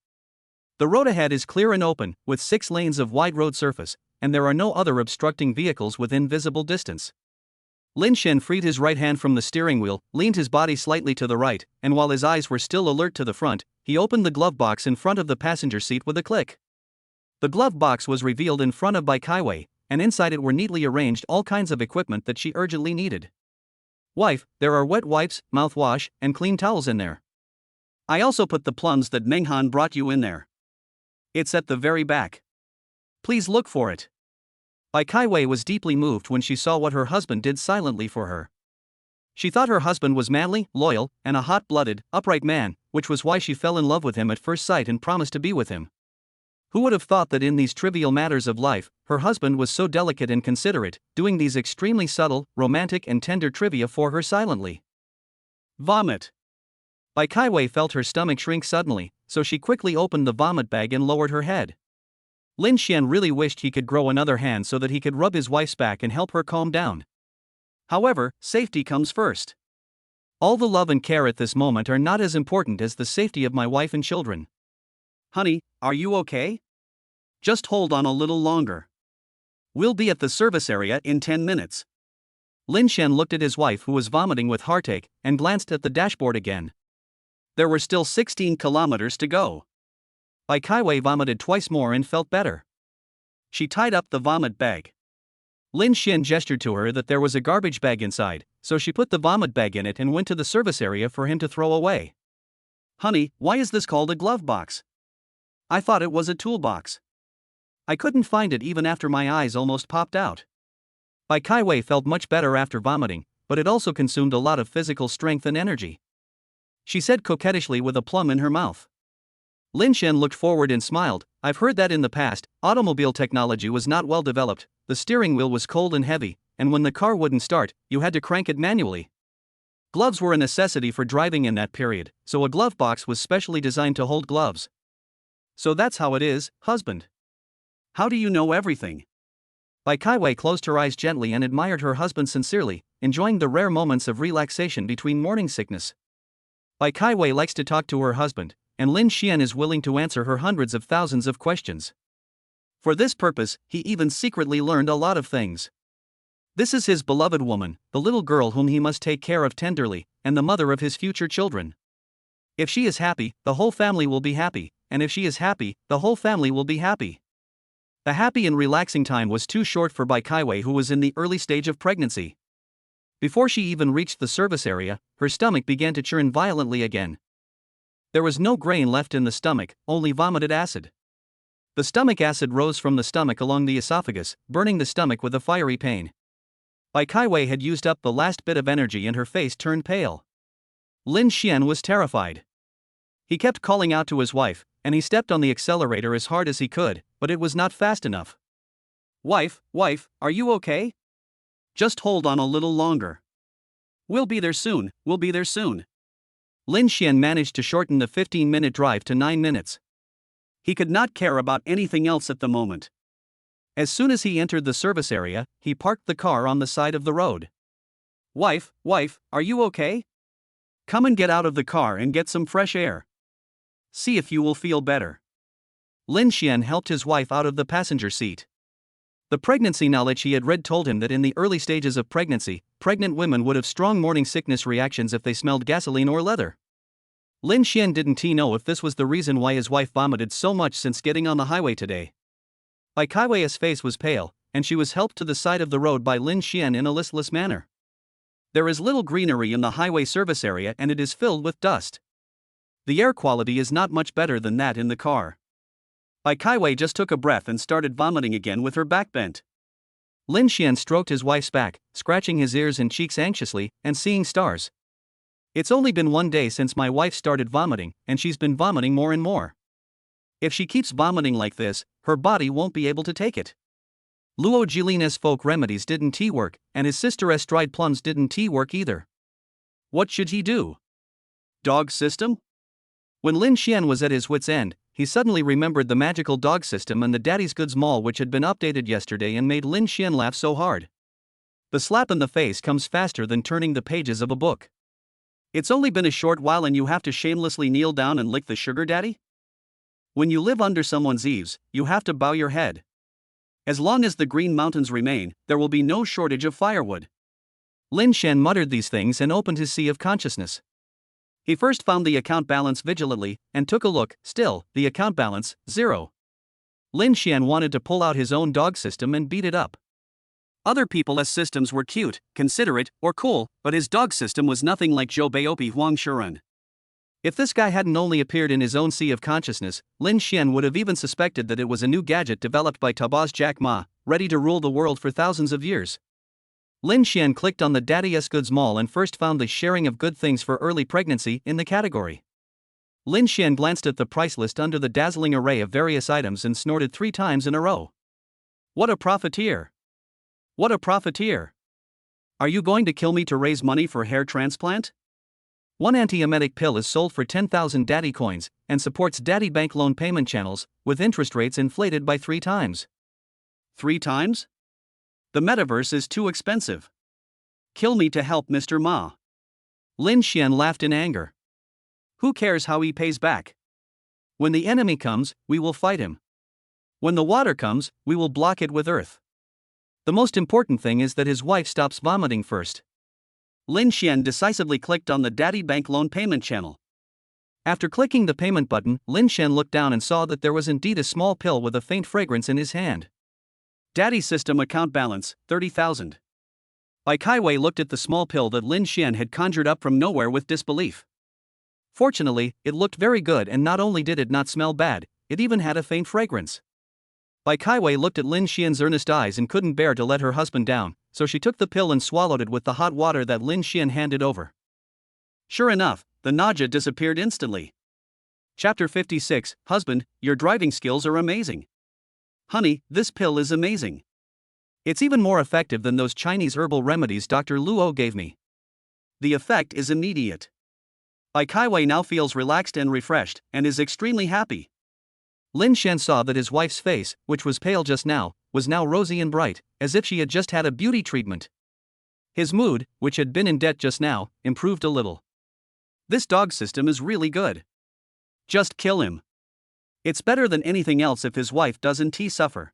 The road ahead is clear and open, with 6 lanes of wide road surface, and there are no other obstructing vehicles within visible distance. Lin Xian freed his right hand from the steering wheel, leaned his body slightly to the right, and while his eyes were still alert to the front, he opened the glove box in front of the passenger seat with a click. The glove box was revealed in front of Bai Kaiwei, and inside it were neatly arranged all kinds of equipment that she urgently needed. Wife, there are wet wipes, mouthwash, and clean towels in there. I also put the plums that Menghan brought you in there. It's at the very back. Please look for it. Bai Kaiwei was deeply moved when she saw what her husband did silently for her. She thought her husband was manly, loyal, and a hot-blooded, upright man, which was why she fell in love with him at first sight and promised to be with him. Who would have thought that in these trivial matters of life, her husband was so delicate and considerate, doing these extremely subtle, romantic and tender trivia for her silently? Vomit. Bai Kaiwei felt her stomach shrink suddenly, so she quickly opened the vomit bag and lowered her head. Lin Xian really wished he could grow another hand so that he could rub his wife's back and help her calm down. However, safety comes first. All the love and care at this moment are not as important as the safety of my wife and children. Honey, are you okay? Just hold on a little longer. We'll be at the service area in 10 minutes. Lin Xian looked at his wife who was vomiting with heartache, and glanced at the dashboard again. There were still 16 kilometers to go. Bai Kaiwei vomited twice more and felt better. She tied up the vomit bag. Lin Xian gestured to her that there was a garbage bag inside, so she put the vomit bag in it and went to the service area for him to throw away. Honey, why is this called a glove box? I thought it was a toolbox. I couldn't find it even after my eyes almost popped out. Bai Kaiwei felt much better after vomiting, but it also consumed a lot of physical strength and energy. She said coquettishly with a plum in her mouth. Lin Xian looked forward and smiled. I've heard that in the past, automobile technology was not well developed, the steering wheel was cold and heavy, and when the car wouldn't start, you had to crank it manually. Gloves were a necessity for driving in that period, so a glove box was specially designed to hold gloves. So that's how it is, husband. How do you know everything? Bai Kaiwei closed her eyes gently and admired her husband sincerely, enjoying the rare moments of relaxation between morning sickness. Bai Kaiwei likes to talk to her husband, and Lin Xian is willing to answer her hundreds of thousands of questions. For this purpose, he even secretly learned a lot of things. This is his beloved woman, the little girl whom he must take care of tenderly, and the mother of his future children. If she is happy, the whole family will be happy, and if she is happy, the whole family will be happy. The happy and relaxing time was too short for Bai Kaiwei, who was in the early stage of pregnancy. Before she even reached the service area, her stomach began to churn violently again. There was no grain left in the stomach, only vomited acid. The stomach acid rose from the stomach along the esophagus, burning the stomach with a fiery pain. Bai Kaiwei had used up the last bit of energy and her face turned pale. Lin Xian was terrified. He kept calling out to his wife, and he stepped on the accelerator as hard as he could, but it was not fast enough. Wife, are you okay? Just hold on a little longer. We'll be there soon. Lin Xian managed to shorten the 15-minute drive to 9 minutes. He could not care about anything else at the moment. As soon as he entered the service area, he parked the car on the side of the road. Wife, are you okay? Come and get out of the car and get some fresh air. See if you will feel better. Lin Xian helped his wife out of the passenger seat. The pregnancy knowledge he had read told him that in the early stages of pregnancy, pregnant women would have strong morning sickness reactions if they smelled gasoline or leather. Lin Xian didn't know if this was the reason why his wife vomited so much since getting on the highway today. Bai Kaiwei's face was pale, and she was helped to the side of the road by Lin Xian in a listless manner. There is little greenery in the highway service area and it is filled with dust. The air quality is not much better than that in the car. Bai Kaiwei just took a breath and started vomiting again with her back bent. Lin Xian stroked his wife's back, scratching his ears and cheeks anxiously, and seeing stars. It's only been 1 day since my wife started vomiting, and she's been vomiting more and more. If she keeps vomiting like this, her body won't be able to take it. Luo Jilin's folk remedies didn't work, and his sister's dried plums didn't work either. What should he do? Dog system? When Lin Xian was at his wit's end, he suddenly remembered the magical dog system and the Daddy's Goods Mall which had been updated yesterday and made Lin Xian laugh so hard. The slap in the face comes faster than turning the pages of a book. It's only been a short while and you have to shamelessly kneel down and lick the sugar daddy? When you live under someone's eaves, you have to bow your head. As long as the Green Mountains remain, there will be no shortage of firewood. Lin Xian muttered these things and opened his sea of consciousness. He first found the account balance vigilantly, and took a look. Still, the account balance, 0. Lin Xian wanted to pull out his own dog system and beat it up. Other people's systems were cute, considerate, or cool, but his dog system was nothing like Zhou Baopi Huang Shuren. If this guy hadn't only appeared in his own sea of consciousness, Lin Xian would have even suspected that it was a new gadget developed by Tabo's Jack Ma, ready to rule the world for thousands of years. Lin Xian clicked on the Daddy's Goods Mall and first found the sharing of good things for early pregnancy in the category. Lin Xian glanced at the price list under the dazzling array of various items and snorted 3 times in a row. What a profiteer! What a profiteer! Are you going to kill me to raise money for hair transplant? One antiemetic pill is sold for 10,000 daddy coins, and supports daddy bank loan payment channels, with interest rates inflated by 3 times. 3 times? The metaverse is too expensive. Kill me to help Mr. Ma. Lin Xian laughed in anger. Who cares how he pays back? When the enemy comes, we will fight him. When the water comes, we will block it with earth. The most important thing is that his wife stops vomiting first. Lin Xian decisively clicked on the Daddy Bank loan payment channel. After clicking the payment button, Lin Xian looked down and saw that there was indeed a small pill with a faint fragrance in his hand. Daddy system account balance, 30,000. Bai Kaiwei looked at the small pill that Lin Xian had conjured up from nowhere with disbelief. Fortunately, it looked very good, and not only did it not smell bad, it even had a faint fragrance. Bai Kaiwei looked at Lin Xian's earnest eyes and couldn't bear to let her husband down, so she took the pill and swallowed it with the hot water that Lin Xian handed over. Sure enough, the nausea disappeared instantly. Chapter 56, Husband, your driving skills are amazing. Honey, this pill is amazing. It's even more effective than those Chinese herbal remedies Dr. Luo gave me. The effect is immediate. Bai Kaiwei now feels relaxed and refreshed, and is extremely happy. Lin Xian saw that his wife's face, which was pale just now, was now rosy and bright, as if she had just had a beauty treatment. His mood, which had been in debt just now, improved a little. This dog system is really good. Just kill him. It's better than anything else if his wife doesn't suffer.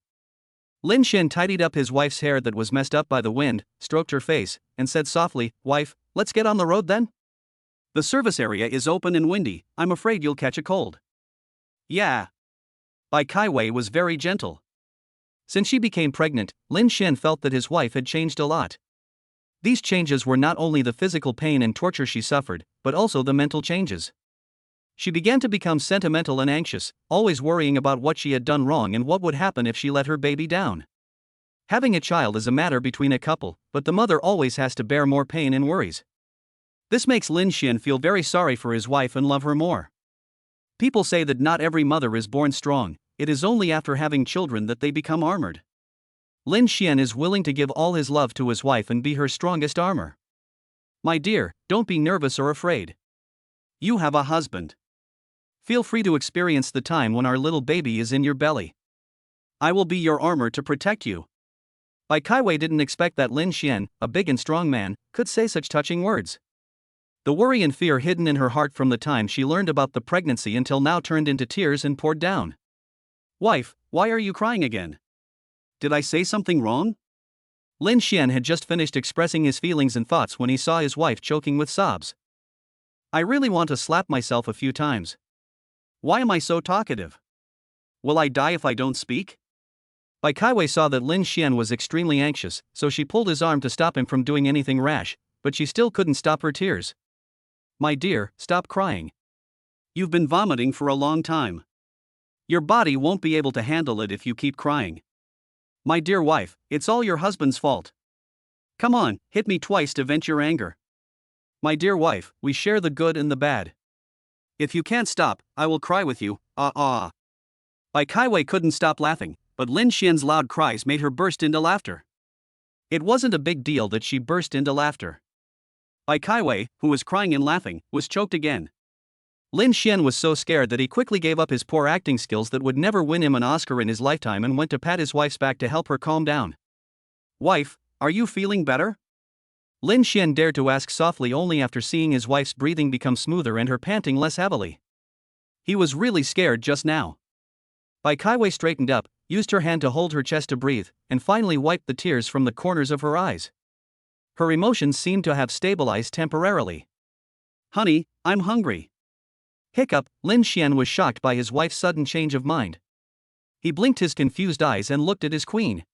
Lin Xian tidied up his wife's hair that was messed up by the wind, stroked her face, and said softly, "Wife, let's get on the road then?" The service area is open and windy, I'm afraid you'll catch a cold. Yeah. Bai Kaiwei was very gentle. Since she became pregnant, Lin Xian felt that his wife had changed a lot. These changes were not only the physical pain and torture she suffered, but also the mental changes. She began to become sentimental and anxious, always worrying about what she had done wrong and what would happen if she let her baby down. Having a child is a matter between a couple, but the mother always has to bear more pain and worries. This makes Lin Xian feel very sorry for his wife and love her more. People say that not every mother is born strong, it is only after having children that they become armored. Lin Xian is willing to give all his love to his wife and be her strongest armor. My dear, don't be nervous or afraid. You have a husband. Feel free to experience the time when our little baby is in your belly. I will be your armor to protect you. Bai Kaiwei didn't expect that Lin Xian, a big and strong man, could say such touching words. The worry and fear hidden in her heart from the time she learned about the pregnancy until now turned into tears and poured down. Wife, why are you crying again? Did I say something wrong? Lin Xian had just finished expressing his feelings and thoughts when he saw his wife choking with sobs. I really want to slap myself a few times. Why am I so talkative? Will I die if I don't speak? Bai Kaiwei saw that Lin Xian was extremely anxious, so she pulled his arm to stop him from doing anything rash, but she still couldn't stop her tears. My dear, stop crying. You've been vomiting for a long time. Your body won't be able to handle it if you keep crying. My dear wife, it's all your husband's fault. Come on, hit me twice to vent your anger. My dear wife, we share the good and the bad. If you can't stop, I will cry with you, Bai Kaiwei couldn't stop laughing, but Lin Xian's loud cries made her burst into laughter. It wasn't a big deal that she burst into laughter. Bai Kaiwei, who was crying and laughing, was choked again. Lin Xian was so scared that he quickly gave up his poor acting skills that would never win him an Oscar in his lifetime and went to pat his wife's back to help her calm down. Wife, are you feeling better? Lin Xian dared to ask softly only after seeing his wife's breathing become smoother and her panting less heavily. He was really scared just now. Bai Kaiwei straightened up, used her hand to hold her chest to breathe, and finally wiped the tears from the corners of her eyes. Her emotions seemed to have stabilized temporarily. Honey, I'm hungry. Hiccup, Lin Xian was shocked by his wife's sudden change of mind. He blinked his confused eyes and looked at his queen.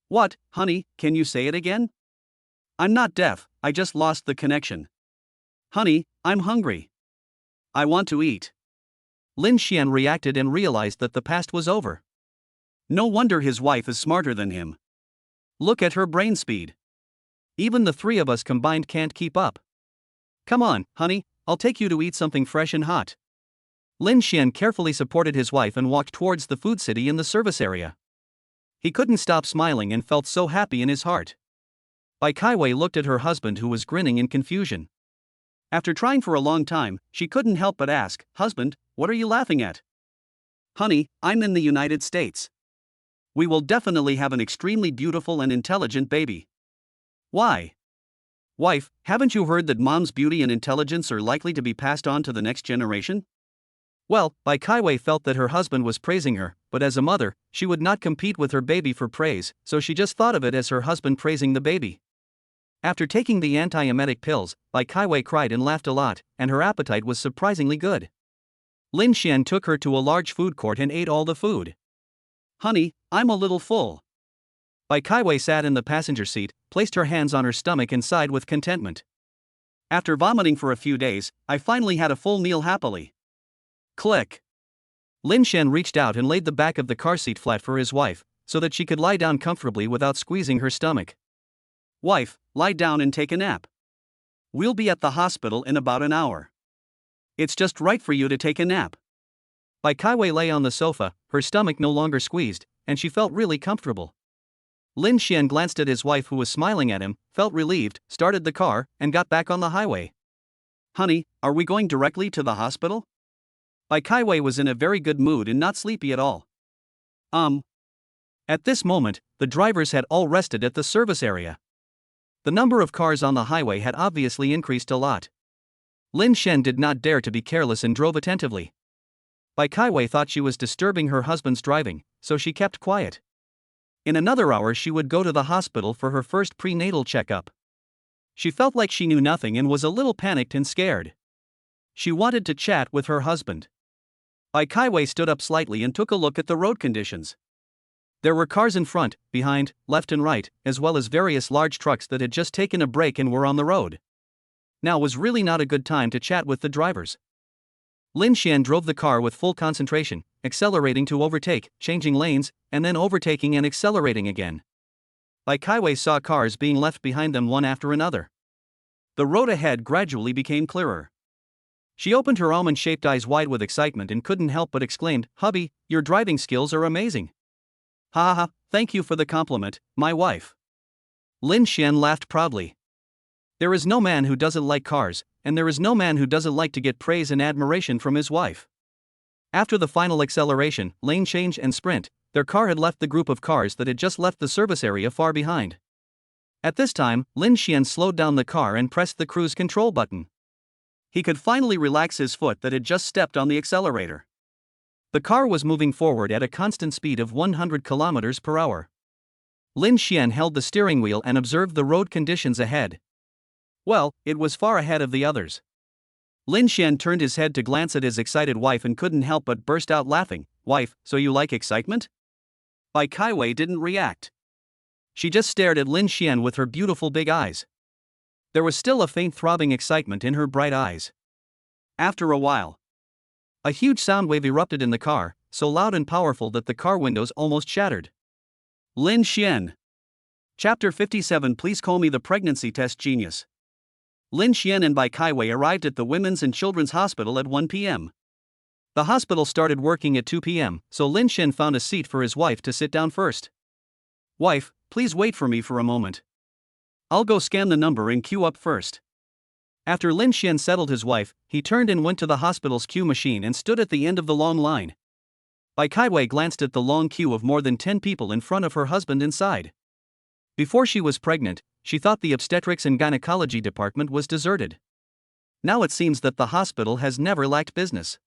What, honey, can you say it again? I'm not deaf, I just lost the connection. Honey, I'm hungry. I want to eat. Lin Xian reacted and realized that the past was over. No wonder his wife is smarter than him. Look at her brain speed. Even the three of us combined can't keep up. Come on, honey, I'll take you to eat something fresh and hot. Lin Xian carefully supported his wife and walked towards the food city in the service area. He couldn't stop smiling and felt so happy in his heart. Bai Kaiwei looked at her husband who was grinning in confusion. After trying for a long time, she couldn't help but ask, Husband, what are you laughing at? Honey, I'm in the United States. We will definitely have an extremely beautiful and intelligent baby. Why? Wife, haven't you heard that mom's beauty and intelligence are likely to be passed on to the next generation? Well, Bai Kaiwei felt that her husband was praising her, but as a mother, she would not compete with her baby for praise, so she just thought of it as her husband praising the baby. After taking the antiemetic pills, Bai Kaiwei cried and laughed a lot, and her appetite was surprisingly good. Lin Xian took her to a large food court and ate all the food. Honey, I'm a little full. Bai Kaiwei sat in the passenger seat, placed her hands on her stomach and sighed with contentment. After vomiting for a few days, I finally had a full meal happily. Click. Lin Xian reached out and laid the back of the car seat flat for his wife, so that she could lie down comfortably without squeezing her stomach. Wife, lie down and take a nap. We'll be at the hospital in about an hour. It's just right for you to take a nap. Bai Kaiwei lay on the sofa, her stomach no longer squeezed, and she felt really comfortable. Lin Xian glanced at his wife who was smiling at him, felt relieved, started the car, and got back on the highway. Honey, are we going directly to the hospital? Bai Kaiwei was in a very good mood and not sleepy at all. At this moment, the drivers had all rested at the service area. The number of cars on the highway had obviously increased a lot. Lin Xian did not dare to be careless and drove attentively. Bai Kaiwei thought she was disturbing her husband's driving, so she kept quiet. In another hour she would go to the hospital for her first prenatal checkup. She felt like she knew nothing and was a little panicked and scared. She wanted to chat with her husband. Bai Kaiwei stood up slightly and took a look at the road conditions. There were cars in front, behind, left and right, as well as various large trucks that had just taken a break and were on the road. Now was really not a good time to chat with the drivers. Lin Xian drove the car with full concentration, accelerating to overtake, changing lanes, and then overtaking and accelerating again. Bai Kaiwei saw cars being left behind them one after another. The road ahead gradually became clearer. She opened her almond-shaped eyes wide with excitement and couldn't help but exclaimed, "Hubby, your driving skills are amazing." "Ha ha ha, thank you for the compliment, my wife." Lin Xian laughed proudly. There is no man who doesn't like cars, and there is no man who doesn't like to get praise and admiration from his wife. After the final acceleration, lane change and sprint, their car had left the group of cars that had just left the service area far behind. At this time, Lin Xian slowed down the car and pressed the cruise control button. He could finally relax his foot that had just stepped on the accelerator. The car was moving forward at a constant speed of 100 kilometers per hour. Lin Xian held the steering wheel and observed the road conditions ahead. Well, it was far ahead of the others. Lin Xian turned his head to glance at his excited wife and couldn't help but burst out laughing. "Wife, so you like excitement?" Bai Kaiwei didn't react. She just stared at Lin Xian with her beautiful big eyes. There was still a faint throbbing excitement in her bright eyes. After a while, a huge sound wave erupted in the car, so loud and powerful that the car windows almost shattered. Lin Xian. Chapter 57. Please call me the pregnancy test genius. Lin Xian and Bai Kaiwei arrived at the Women's and Children's Hospital at 1 p.m. The hospital started working at 2 p.m., so Lin Xian found a seat for his wife to sit down first. "Wife, please wait for me for a moment. I'll go scan the number and queue up first." After Lin Xian settled his wife, he turned and went to the hospital's queue machine and stood at the end of the long line. Bai Kaiwei glanced at the long queue of more than 10 people in front of her husband inside. Before she was pregnant, she thought the obstetrics and gynecology department was deserted. Now it seems that the hospital has never lacked business.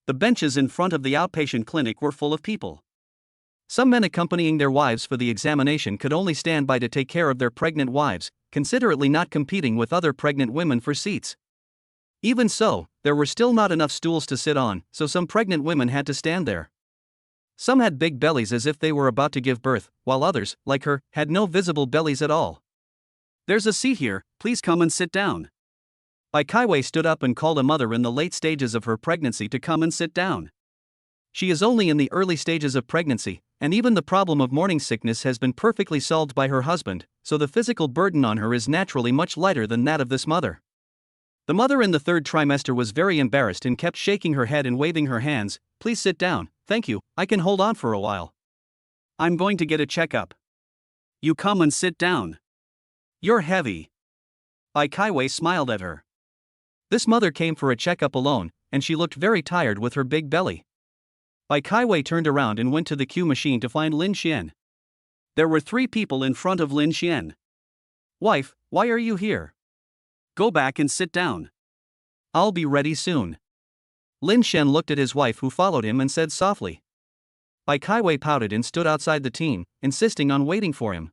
The benches in front of the outpatient clinic were full of people. Some men accompanying their wives for the examination could only stand by to take care of their pregnant wives, considerately not competing with other pregnant women for seats. Even so, there were still not enough stools to sit on, so some pregnant women had to stand there. Some had big bellies as if they were about to give birth, while others, like her, had no visible bellies at all. "There's a seat here, please come and sit down." Bai Kaiwei stood up and called a mother in the late stages of her pregnancy to come and sit down. She is only in the early stages of pregnancy, and even the problem of morning sickness has been perfectly solved by her husband, so the physical burden on her is naturally much lighter than that of this mother. The mother in the third trimester was very embarrassed and kept shaking her head and waving her hands. "Please sit down, thank you, I can hold on for a while. I'm going to get a checkup." "You come and sit down. You're heavy." Bai Kaiwei smiled at her. This mother came for a checkup alone, and she looked very tired with her big belly. Bai Kaiwei turned around and went to the queue machine to find Lin Xian. There were 3 people in front of Lin Xian. "Wife, why are you here? Go back and sit down. I'll be ready soon." Lin Xian looked at his wife who followed him and said softly. Bai Kaiwei pouted and stood outside the team, insisting on waiting for him.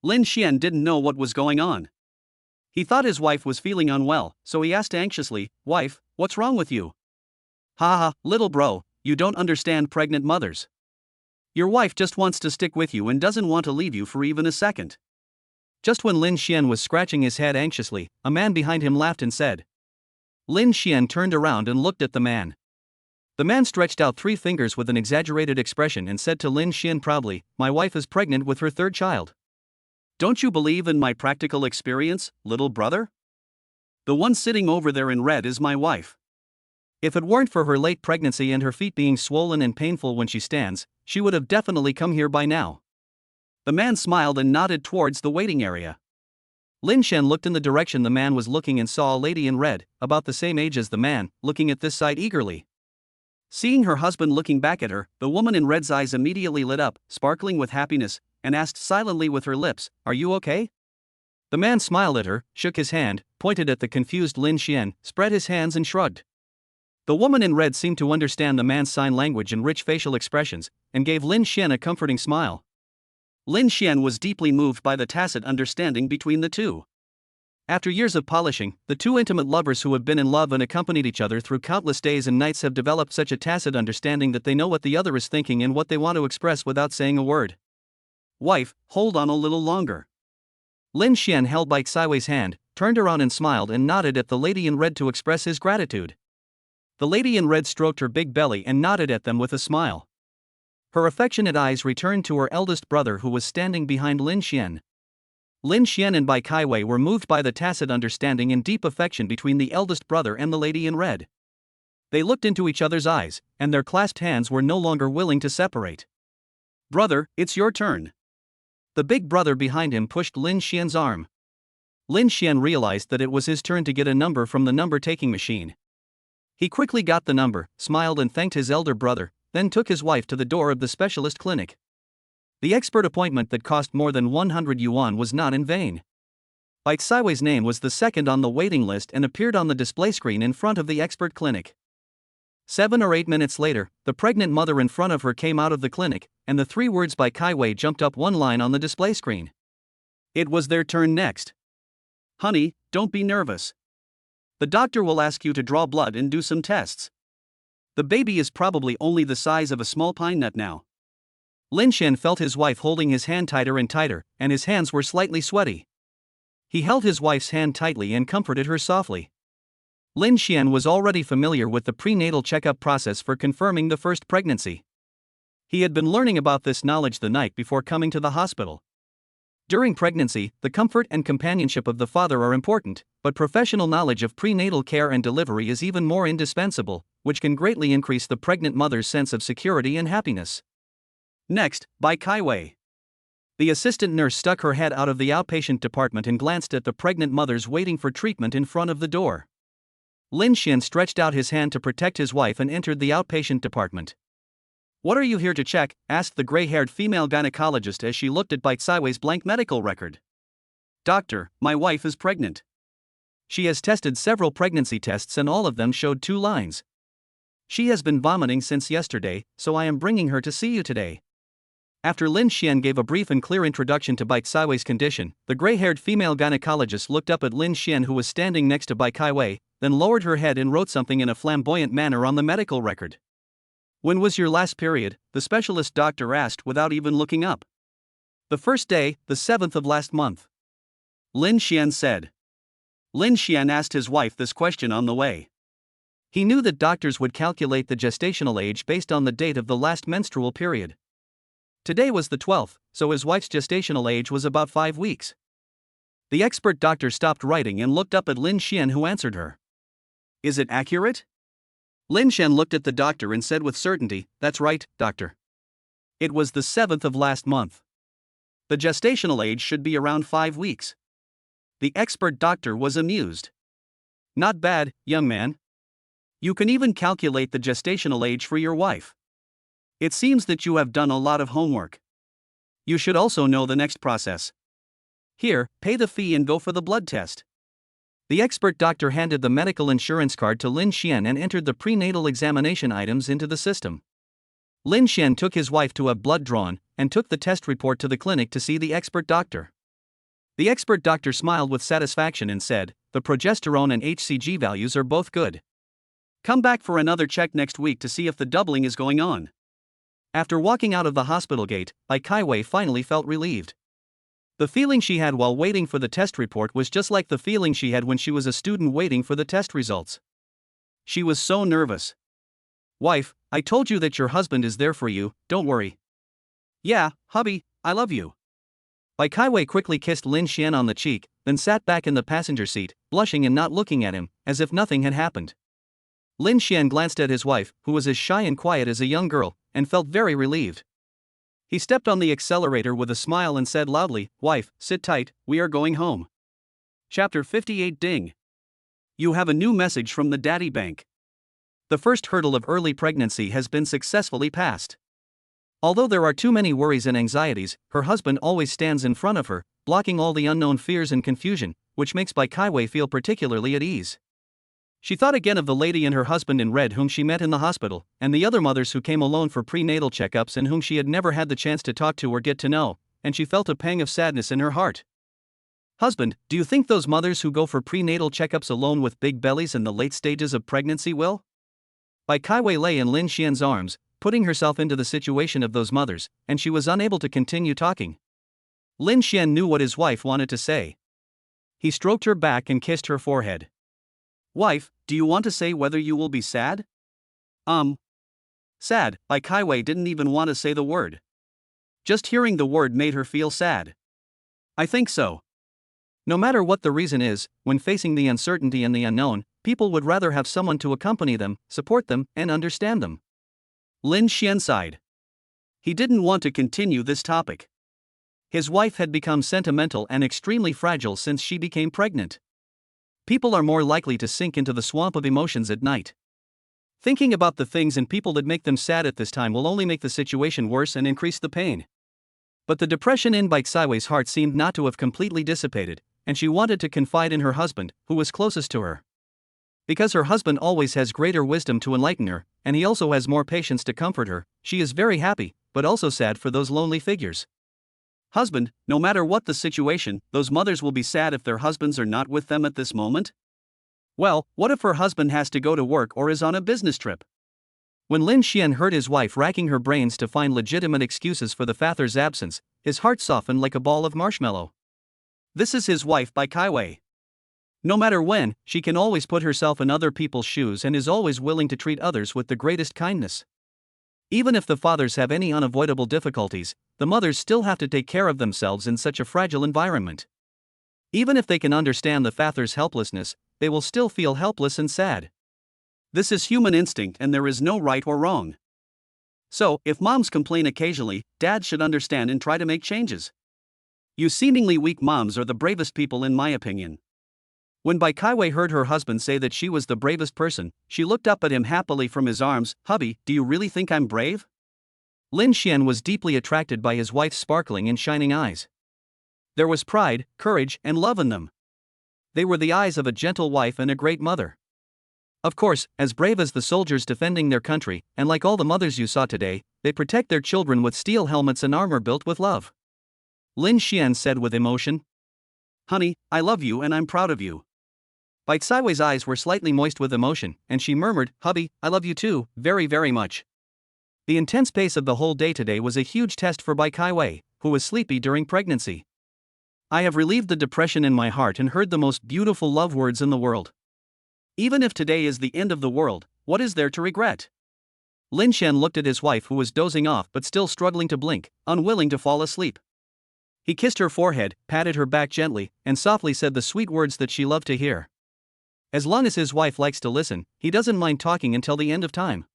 Lin Xian didn't know what was going on. He thought his wife was feeling unwell, so he asked anxiously, "Wife, what's wrong with you?" "Ha ha, little bro, you don't understand pregnant mothers. Your wife just wants to stick with you and doesn't want to leave you for even a second." Just when Lin Xian was scratching his head anxiously, a man behind him laughed and said. Lin Xian turned around and looked at the man. The man stretched out 3 fingers with an exaggerated expression and said to Lin Xian proudly, "My wife is pregnant with her 3rd child. Don't you believe in my practical experience, little brother? The one sitting over there in red is my wife. If it weren't for her late pregnancy and her feet being swollen and painful when she stands, she would have definitely come here by now." The man smiled and nodded towards the waiting area. Lin Xian looked in the direction the man was looking and saw a lady in red, about the same age as the man, looking at this side eagerly. Seeing her husband looking back at her, the woman in red's eyes immediately lit up, sparkling with happiness, and asked silently with her lips, "Are you okay?" The man smiled at her, shook his hand, pointed at the confused Lin Xian, spread his hands and shrugged. The woman in red seemed to understand the man's sign language and rich facial expressions, and gave Lin Xian a comforting smile. Lin Xian was deeply moved by the tacit understanding between the two. After years of polishing, the 2 intimate lovers who have been in love and accompanied each other through countless days and nights have developed such a tacit understanding that they know what the other is thinking and what they want to express without saying a word. "Wife, hold on a little longer." Lin Xian held Bai Kaiwei's hand, turned around and smiled and nodded at the lady in red to express his gratitude. The lady in red stroked her big belly and nodded at them with a smile. Her affectionate eyes returned to her eldest brother who was standing behind Lin Xian. Lin Xian and Bai Kaiwei were moved by the tacit understanding and deep affection between the eldest brother and the lady in red. They looked into each other's eyes, and their clasped hands were no longer willing to separate. Brother, it's your turn. The big brother behind him pushed Lin Xian's arm. Lin Xian realized that it was his turn to get a number from the number-taking machine. He quickly got the number, smiled and thanked his elder brother, then took his wife to the door of the specialist clinic. The expert appointment that cost more than 100 yuan was not in vain. Bai Kaiwei's name was the second on the waiting list and appeared on the display screen in front of the expert clinic. 7 or 8 minutes later, the pregnant mother in front of her came out of the clinic, and the 3 words Bai Kaiwei jumped up one line on the display screen. It was their turn next. Honey, don't be nervous. The doctor will ask you to draw blood and do some tests. The baby is probably only the size of a small pine nut now. Lin Xian felt his wife holding his hand tighter and tighter, and his hands were slightly sweaty. He held his wife's hand tightly and comforted her softly. Lin Xian was already familiar with the prenatal checkup process for confirming the first pregnancy. He had been learning about this knowledge the night before coming to the hospital. During pregnancy, the comfort and companionship of the father are important, but professional knowledge of prenatal care and delivery is even more indispensable, which can greatly increase the pregnant mother's sense of security and happiness. Next, Bai Kaiwei. The assistant nurse stuck her head out of the outpatient department and glanced at the pregnant mothers waiting for treatment in front of the door. Lin Xian stretched out his hand to protect his wife and entered the outpatient department. What are you here to check? Asked the gray-haired female gynecologist as she looked at Bai Kaiwei's blank medical record. Doctor, my wife is pregnant. She has tested several pregnancy tests and all of them showed 2 lines. She has been vomiting since yesterday, so I am bringing her to see you today. After Lin Xian gave a brief and clear introduction to Bai Kaiwei's condition, the gray-haired female gynecologist looked up at Lin Xian who was standing next to Bai Kaiwei, then lowered her head and wrote something in a flamboyant manner on the medical record. When was your last period? The specialist doctor asked without even looking up. The first day, the 7th of last month. Lin Xian said. Lin Xian asked his wife this question on the way. He knew that doctors would calculate the gestational age based on the date of the last menstrual period. Today was the 12th, so his wife's gestational age was about 5 weeks. The expert doctor stopped writing and looked up at Lin Xian who answered her. Is it accurate? Lin Xian looked at the doctor and said with certainty, That's right, doctor. It was the 7th of last month. The gestational age should be around 5 weeks. The expert doctor was amused. Not bad, young man. You can even calculate the gestational age for your wife. It seems that you have done a lot of homework. You should also know the next process. Here, pay the fee and go for the blood test. The expert doctor handed the medical insurance card to Lin Xian and entered the prenatal examination items into the system. Lin Xian took his wife to have blood drawn and took the test report to the clinic to see the expert doctor. The expert doctor smiled with satisfaction and said, The progesterone and HCG values are both good. Come back for another check next week to see if the doubling is going on. After walking out of the hospital gate, Bai Kaiwei finally felt relieved. The feeling she had while waiting for the test report was just like the feeling she had when she was a student waiting for the test results. She was so nervous. Wife, I told you that your husband is there for you, don't worry. Yeah, hubby, I love you. Bai Kaiwei quickly kissed Lin Xian on the cheek, then sat back in the passenger seat, blushing and not looking at him, as if nothing had happened. Lin Xian glanced at his wife, who was as shy and quiet as a young girl, and felt very relieved. He stepped on the accelerator with a smile and said loudly, Wife, sit tight, we are going home. Chapter 58 Ding. You have a new message from the daddy bank. The first hurdle of early pregnancy has been successfully passed. Although there are too many worries and anxieties, her husband always stands in front of her, blocking all the unknown fears and confusion, which makes Bai Kaiwei feel particularly at ease. She thought again of the lady and her husband in red whom she met in the hospital, and the other mothers who came alone for prenatal checkups and whom she had never had the chance to talk to or get to know, and she felt a pang of sadness in her heart. Husband, do you think those mothers who go for prenatal checkups alone with big bellies in the late stages of pregnancy will? Bai Kaiwei lay in Lin Xian's arms, putting herself into the situation of those mothers, and she was unable to continue talking. Lin Xian knew what his wife wanted to say. He stroked her back and kissed her forehead. Wife, do you want to say whether you will be sad? Sad. Bai Kaiwei didn't even want to say the word. Just hearing the word made her feel sad. I think so. No matter what the reason is, when facing the uncertainty and the unknown, people would rather have someone to accompany them, support them, and understand them. Lin Xian sighed. He didn't want to continue this topic. His wife had become sentimental and extremely fragile since she became pregnant. People are more likely to sink into the swamp of emotions at night. Thinking about the things and people that make them sad at this time will only make the situation worse and increase the pain. But the depression in Bai Kaiwei's heart seemed not to have completely dissipated, and she wanted to confide in her husband, who was closest to her. Because her husband always has greater wisdom to enlighten her, and he also has more patience to comfort her, she is very happy, but also sad for those lonely figures. Husband, no matter what the situation, those mothers will be sad if their husbands are not with them at this moment? Well, what if her husband has to go to work or is on a business trip? When Lin Xian heard his wife racking her brains to find legitimate excuses for the father's absence, his heart softened like a ball of marshmallow. This is his wife Bai Kaiwei. No matter when, she can always put herself in other people's shoes and is always willing to treat others with the greatest kindness. Even if the fathers have any unavoidable difficulties, the mothers still have to take care of themselves in such a fragile environment. Even if they can understand the father's helplessness, they will still feel helpless and sad. This is human instinct and there is no right or wrong. So, if moms complain occasionally, dads should understand and try to make changes. You seemingly weak moms are the bravest people in my opinion. When Bai Kaiwei heard her husband say that she was the bravest person, she looked up at him happily from his arms. Hubby, do you really think I'm brave? Lin Xian was deeply attracted by his wife's sparkling and shining eyes. There was pride, courage, and love in them. They were the eyes of a gentle wife and a great mother. Of course, as brave as the soldiers defending their country, and like all the mothers you saw today, they protect their children with steel helmets and armor built with love. Lin Xian said with emotion. Honey, I love you and I'm proud of you. Bai Kaiwei's eyes were slightly moist with emotion, and she murmured, Hubby, I love you too, very very much. The intense pace of the whole day today was a huge test for Bai Kaiwei, who was sleepy during pregnancy. I have relieved the depression in my heart and heard the most beautiful love words in the world. Even if today is the end of the world, what is there to regret? Lin Xian looked at his wife who was dozing off but still struggling to blink, unwilling to fall asleep. He kissed her forehead, patted her back gently, and softly said the sweet words that she loved to hear. As long as his wife likes to listen, he doesn't mind talking until the end of time.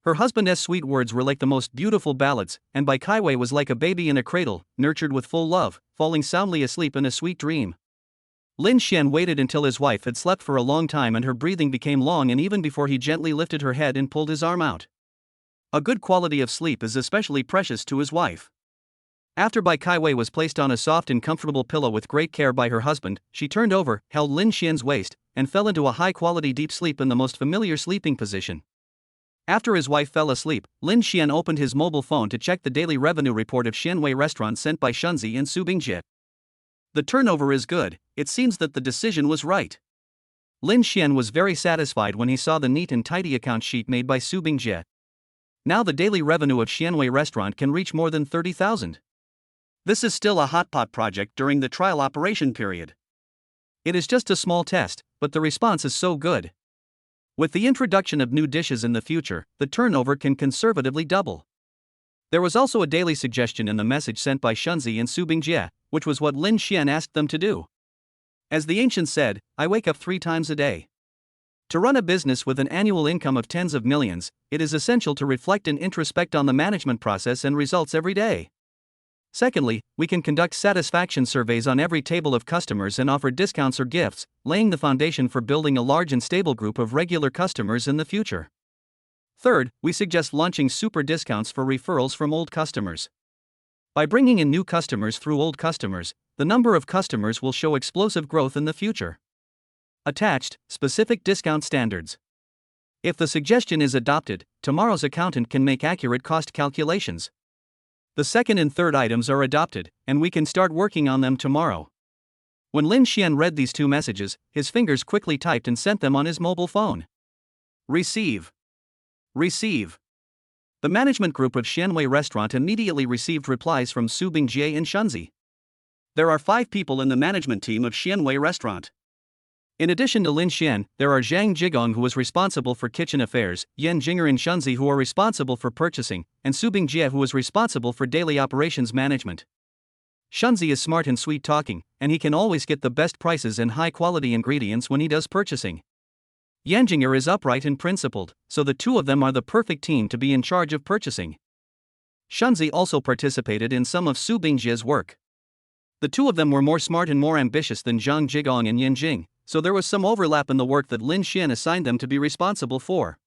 Her husband's sweet words were like the most beautiful ballads, and Bai Kaiwei was like a baby in a cradle, nurtured with full love, falling soundly asleep in a sweet dream. Lin Xian waited until his wife had slept for a long time and her breathing became long and even before he gently lifted her head and pulled his arm out. A good quality of sleep is especially precious to his wife. After Bai Kaiwei was placed on a soft and comfortable pillow with great care by her husband, she turned over, held Lin Xian's waist, and fell into a high-quality deep sleep in the most familiar sleeping position. After his wife fell asleep, Lin Xian opened his mobile phone to check the daily revenue report of Xianwei Restaurant sent by Shunzi and Su Bingjie. The turnover is good, it seems that the decision was right. Lin Xian was very satisfied when he saw the neat and tidy account sheet made by Su Bingjie. Now the daily revenue of Xianwei Restaurant can reach more than 30,000. This is still a hot pot project during the trial operation period. It is just a small test, but the response is so good. With the introduction of new dishes in the future, the turnover can conservatively double. There was also a daily suggestion in the message sent by Shunzi and Su Bingjie, which was what Lin Xian asked them to do. As the ancients said, I wake up 3 times a day. To run a business with an annual income of tens of millions, it is essential to reflect and introspect on the management process and results every day. Secondly, we can conduct satisfaction surveys on every table of customers and offer discounts or gifts, laying the foundation for building a large and stable group of regular customers in the future. Third, we suggest launching super discounts for referrals from old customers. By bringing in new customers through old customers, the number of customers will show explosive growth in the future. Attached, specific discount standards. If the suggestion is adopted, tomorrow's accountant can make accurate cost calculations. The second and third items are adopted, and we can start working on them tomorrow. When Lin Xian read these 2 messages, his fingers quickly typed and sent them on his mobile phone. Receive. Receive. The management group of Xianwei Restaurant immediately received replies from Su Bingjie and Shunzi. There are 5 people in the management team of Xianwei Restaurant. In addition to Lin Xian, there are Zhang Jigong, who was responsible for kitchen affairs, Yan Jinger and Shunzi, who are responsible for purchasing, and Su Bingjie, who was responsible for daily operations management. Shunzi is smart and sweet-talking, and he can always get the best prices and high-quality ingredients when he does purchasing. Yan Jinger is upright and principled, so the two of them are the perfect team to be in charge of purchasing. Shunzi also participated in some of Su Bingjie's work. The two of them were more smart and more ambitious than Zhang Jigong and Yan Jing, so there was some overlap in the work that Lin Xian assigned them to be responsible for.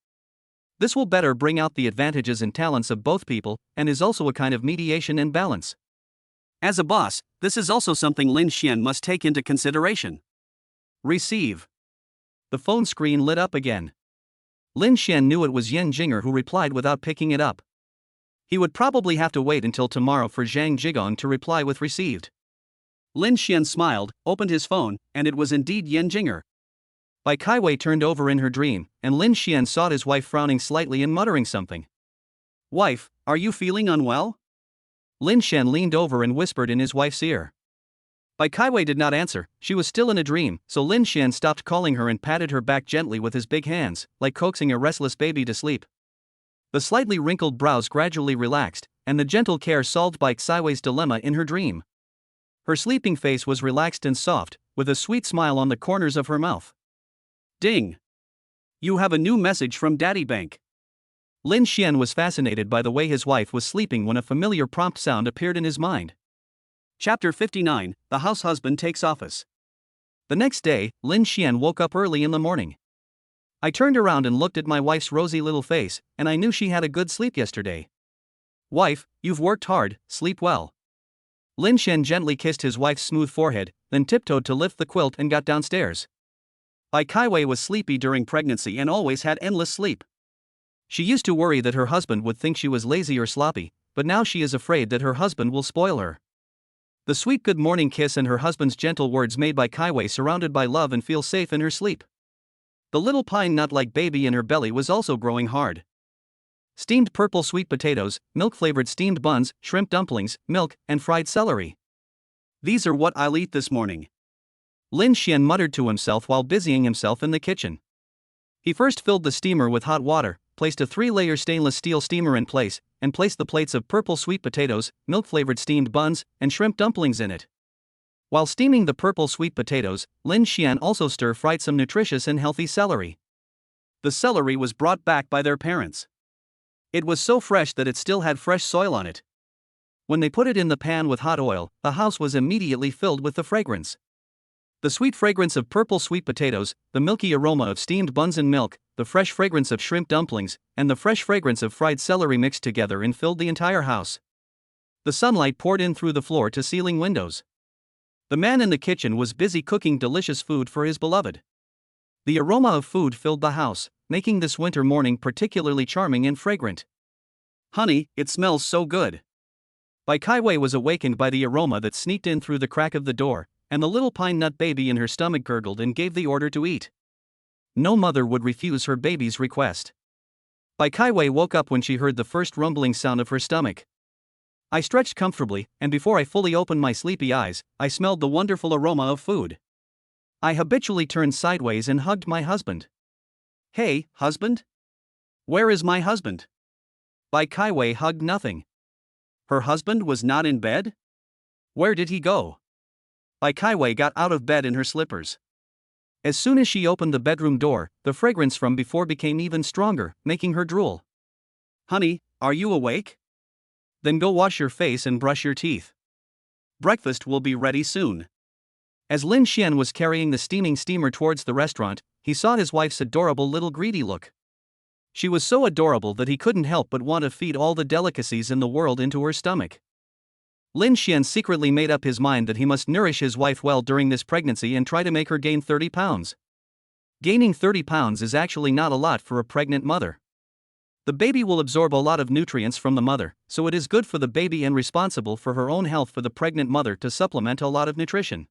This will better bring out the advantages and talents of both people, and is also a kind of mediation and balance. As a boss, this is also something Lin Xian must take into consideration. Receive. The phone screen lit up again. Lin Xian knew it was Yan Jinger, who replied without picking it up. He would probably have to wait until tomorrow for Zhang Jigong to reply with received. Lin Xian smiled, opened his phone, and it was indeed Yan Jinger. Bai Kaiwei turned over in her dream, and Lin Xian saw his wife frowning slightly and muttering something. "Wife, are you feeling unwell?" Lin Xian leaned over and whispered in his wife's ear. Bai Kaiwei did not answer. She was still in a dream, so Lin Xian stopped calling her and patted her back gently with his big hands, like coaxing a restless baby to sleep. The slightly wrinkled brows gradually relaxed, and the gentle care solved Bai Kaiwei's dilemma in her dream. Her sleeping face was relaxed and soft, with a sweet smile on the corners of her mouth. Ding! You have a new message from Daddy Bank. Lin Xian was fascinated by the way his wife was sleeping when a familiar prompt sound appeared in his mind. Chapter 59, The House Husband Takes Office. The next day, Lin Xian woke up early in the morning. I turned around and looked at my wife's rosy little face, and I knew she had a good sleep yesterday. "Wife, you've worked hard, sleep well." Lin Xian gently kissed his wife's smooth forehead, then tiptoed to lift the quilt and got downstairs. Bai Kaiwei was sleepy during pregnancy and always had endless sleep. She used to worry that her husband would think she was lazy or sloppy, but now she is afraid that her husband will spoil her. The sweet good morning kiss and her husband's gentle words made Bai Kaiwei surrounded by love and feel safe in her sleep. The little pine nut-like baby in her belly was also growing hard. Steamed purple sweet potatoes, milk-flavored steamed buns, shrimp dumplings, milk, and fried celery. "These are what I'll eat this morning," Lin Xian muttered to himself while busying himself in the kitchen. He first filled the steamer with hot water, placed a 3-layer stainless steel steamer in place, and placed the plates of purple sweet potatoes, milk-flavored steamed buns, and shrimp dumplings in it. While steaming the purple sweet potatoes, Lin Xian also stir-fried some nutritious and healthy celery. The celery was brought back by their parents. It was so fresh that it still had fresh soil on it. When they put it in the pan with hot oil, the house was immediately filled with the fragrance. The sweet fragrance of purple sweet potatoes, the milky aroma of steamed buns and milk, the fresh fragrance of shrimp dumplings, and the fresh fragrance of fried celery mixed together and filled the entire house. The sunlight poured in through the floor-to-ceiling windows. The man in the kitchen was busy cooking delicious food for his beloved. The aroma of food filled the house, making this winter morning particularly charming and fragrant. "Honey, it smells so good." Bai Kaiwei was awakened by the aroma that sneaked in through the crack of the door, and the little pine nut baby in her stomach gurgled and gave the order to eat. No mother would refuse her baby's request. Bai Kaiwei woke up when she heard the first rumbling sound of her stomach. I stretched comfortably, and before I fully opened my sleepy eyes, I smelled the wonderful aroma of food. I habitually turned sideways and hugged my husband. "Hey, husband? Where is my husband?" Bai Kaiwei hugged nothing. Her husband was not in bed? Where did he go? Bai Kaiwei got out of bed in her slippers. As soon as she opened the bedroom door, the fragrance from before became even stronger, making her drool. "Honey, are you awake? Then go wash your face and brush your teeth. Breakfast will be ready soon." As Lin Xian was carrying the steaming steamer towards the restaurant, he saw his wife's adorable little greedy look. She was so adorable that he couldn't help but want to feed all the delicacies in the world into her stomach. Lin Xian secretly made up his mind that he must nourish his wife well during this pregnancy and try to make her gain 30 pounds. Gaining 30 pounds is actually not a lot for a pregnant mother. The baby will absorb a lot of nutrients from the mother, so it is good for the baby and responsible for her own health for the pregnant mother to supplement a lot of nutrition.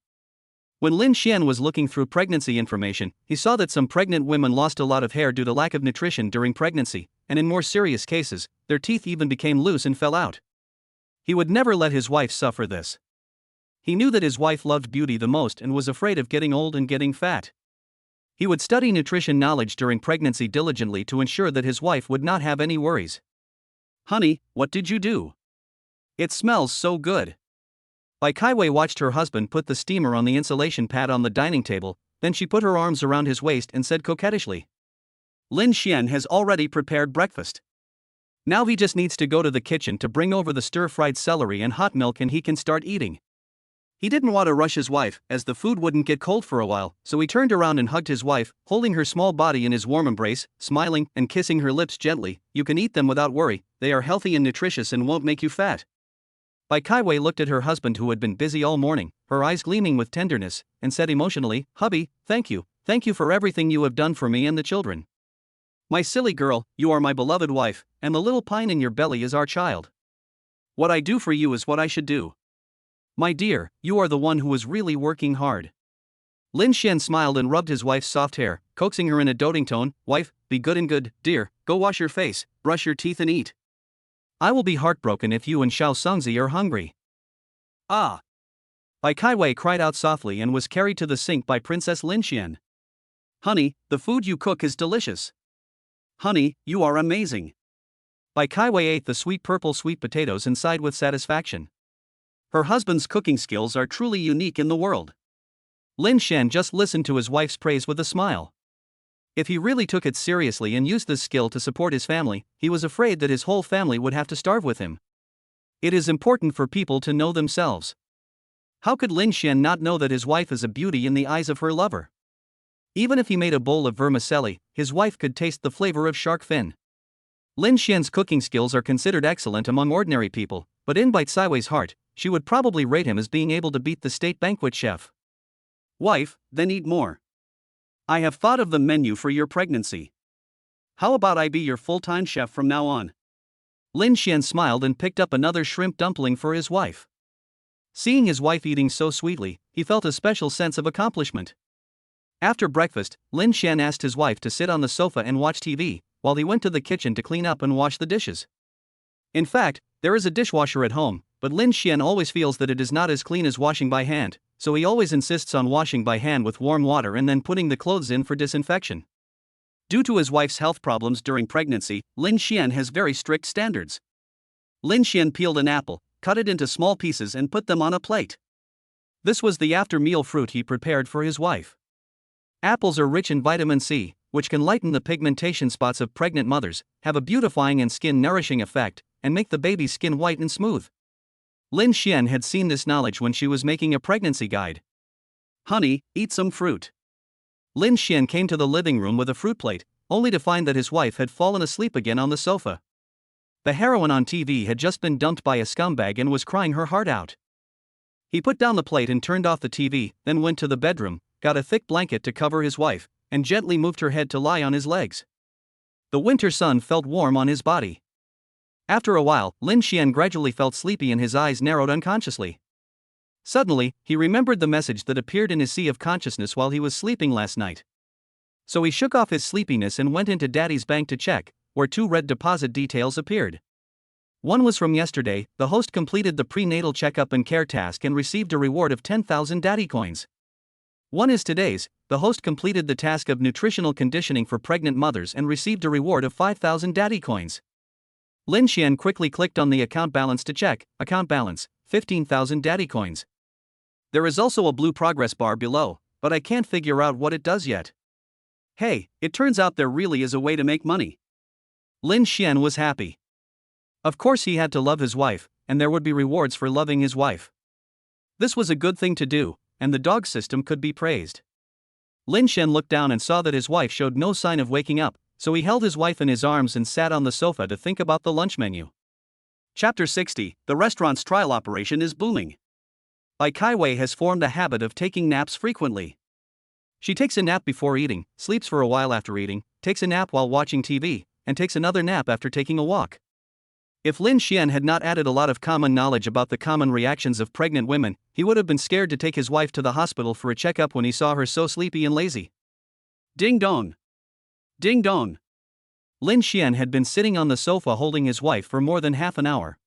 When Lin Xian was looking through pregnancy information, he saw that some pregnant women lost a lot of hair due to lack of nutrition during pregnancy, and in more serious cases, their teeth even became loose and fell out. He would never let his wife suffer this. He knew that his wife loved beauty the most and was afraid of getting old and getting fat. He would study nutrition knowledge during pregnancy diligently to ensure that his wife would not have any worries. Honey, what did you do? It smells so good. Bai Kaiwei watched her husband put the steamer on the insulation pad on the dining table, then she put her arms around his waist and said coquettishly, Lin Xian has already prepared breakfast. Now he just needs to go to the kitchen to bring over the stir-fried celery and hot milk and he can start eating. He didn't want to rush his wife, as the food wouldn't get cold for a while, so he turned around and hugged his wife, holding her small body in his warm embrace, smiling and kissing her lips gently. You can eat them without worry, they are healthy and nutritious and won't make you fat. Bai Kaiwei looked at her husband who had been busy all morning, her eyes gleaming with tenderness, and said emotionally, Hubby, thank you for everything you have done for me and the children. My silly girl, you are my beloved wife, and the little pine in your belly is our child. What I do for you is what I should do. My dear, you are the one who is really working hard. Lin Xian smiled and rubbed his wife's soft hair, coaxing her in a doting tone, Wife, be good and good, dear, go wash your face, brush your teeth and eat. I will be heartbroken if you and Xiao Songzi are hungry. Ah! Bai Kaiwei cried out softly and was carried to the sink by Princess Lin Xian. Honey, the food you cook is delicious. Honey, you are amazing. Bai Kaiwei ate the sweet purple sweet potatoes and sighed with satisfaction. Her husband's cooking skills are truly unique in the world. Lin Xian just listened to his wife's praise with a smile. If he really took it seriously and used this skill to support his family, he was afraid that his whole family would have to starve with him. It is important for people to know themselves. How could Lin Xian not know that his wife is a beauty in the eyes of her lover? Even if he made a bowl of vermicelli, his wife could taste the flavor of shark fin. Lin Xian's cooking skills are considered excellent among ordinary people, but in Bai Kaiwei's heart, she would probably rate him as being able to beat the state banquet chef. Wife, then eat more. I have thought of the menu for your pregnancy. How about I be your full-time chef from now on? Lin Xian smiled and picked up another shrimp dumpling for his wife. Seeing his wife eating so sweetly, he felt a special sense of accomplishment. After breakfast, Lin Xian asked his wife to sit on the sofa and watch TV, while he went to the kitchen to clean up and wash the dishes. In fact, there is a dishwasher at home, but Lin Xian always feels that it is not as clean as washing by hand, so he always insists on washing by hand with warm water and then putting the clothes in for disinfection. Due to his wife's health problems during pregnancy, Lin Xian has very strict standards. Lin Xian peeled an apple, cut it into small pieces and put them on a plate. This was the after-meal fruit he prepared for his wife. Apples are rich in vitamin C, which can lighten the pigmentation spots of pregnant mothers, have a beautifying and skin-nourishing effect, and make the baby's skin white and smooth. Lin Xian had seen this knowledge when she was making a pregnancy guide. Honey, eat some fruit. Lin Xian came to the living room with a fruit plate, only to find that his wife had fallen asleep again on the sofa. The heroine on TV had just been dumped by a scumbag and was crying her heart out. He put down the plate and turned off the TV, then went to the bedroom, got a thick blanket to cover his wife, and gently moved her head to lie on his legs. The winter sun felt warm on his body. After a while, Lin Xian gradually felt sleepy and his eyes narrowed unconsciously. Suddenly, he remembered the message that appeared in his sea of consciousness while he was sleeping last night. So he shook off his sleepiness and went into Daddy's bank to check, where 2 red deposit details appeared. One was from yesterday. The host completed the prenatal checkup and care task and received a reward of 10,000 Daddy coins. One is today's. The host completed the task of nutritional conditioning for pregnant mothers and received a reward of 5,000 Daddy coins. Lin Xian quickly clicked on the account balance to check. Account balance, 15,000 Daddy coins. There is also a blue progress bar below, but I can't figure out what it does yet. Hey, it turns out there really is a way to make money. Lin Xian was happy. Of course he had to love his wife, and there would be rewards for loving his wife. This was a good thing to do, and the dog system could be praised. Lin Xian looked down and saw that his wife showed no sign of waking up, so he held his wife in his arms and sat on the sofa to think about the lunch menu. Chapter 60, The restaurant's trial operation is booming. Bai Kaiwei has formed the habit of taking naps frequently. She takes a nap before eating, sleeps for a while after eating, takes a nap while watching TV, and takes another nap after taking a walk. If Lin Xian had not added a lot of common knowledge about the common reactions of pregnant women, he would have been scared to take his wife to the hospital for a checkup when he saw her so sleepy and lazy. Ding dong! Ding dong! Lin Xian had been sitting on the sofa holding his wife for more than half an hour.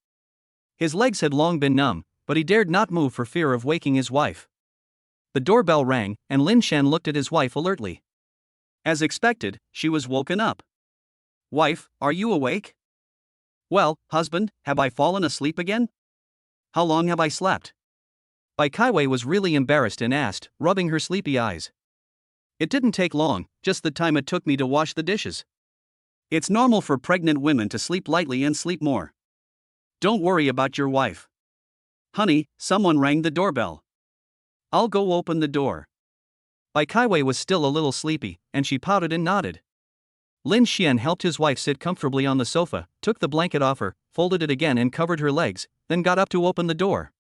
His legs had long been numb, but he dared not move for fear of waking his wife. The doorbell rang, and Lin Xian looked at his wife alertly. As expected, she was woken up. Wife, are you awake? Well, husband, have I fallen asleep again? How long have I slept? Bai Kaiwei was really embarrassed and asked, rubbing her sleepy eyes. It didn't take long, just the time it took me to wash the dishes. It's normal for pregnant women to sleep lightly and sleep more. Don't worry about your wife. Honey, someone rang the doorbell. I'll go open the door. Bai Kaiwei was still a little sleepy, and she pouted and nodded. Lin Xian helped his wife sit comfortably on the sofa, took the blanket off her, folded it again and covered her legs, then got up to open the door.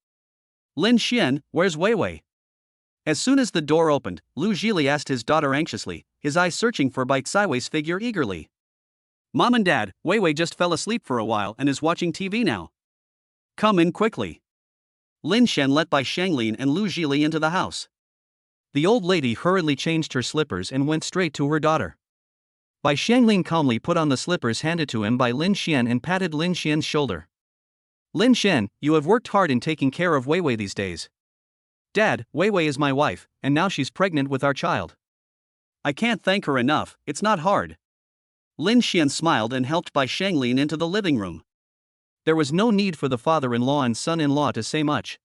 Lin Xian, where's Wei Wei? As soon as the door opened, Lu Zhili asked his daughter anxiously, his eyes searching for Bai Kaiwei's figure eagerly. Mom and Dad, Wei Wei just fell asleep for a while and is watching TV now. Come in quickly. Lin Xian let Bai Shanglin and Lu Zhili into the house. The old lady hurriedly changed her slippers and went straight to her daughter. Bai Shanglin calmly put on the slippers handed to him by Lin Xian and patted Lin Xian's shoulder. Lin Xian, you have worked hard in taking care of Wei Wei these days. Dad, Wei Wei is my wife, and now she's pregnant with our child. I can't thank her enough, it's not hard. Lin Xian smiled and helped Bai Shanglin into the living room. There was no need for the father-in-law and son-in-law to say much.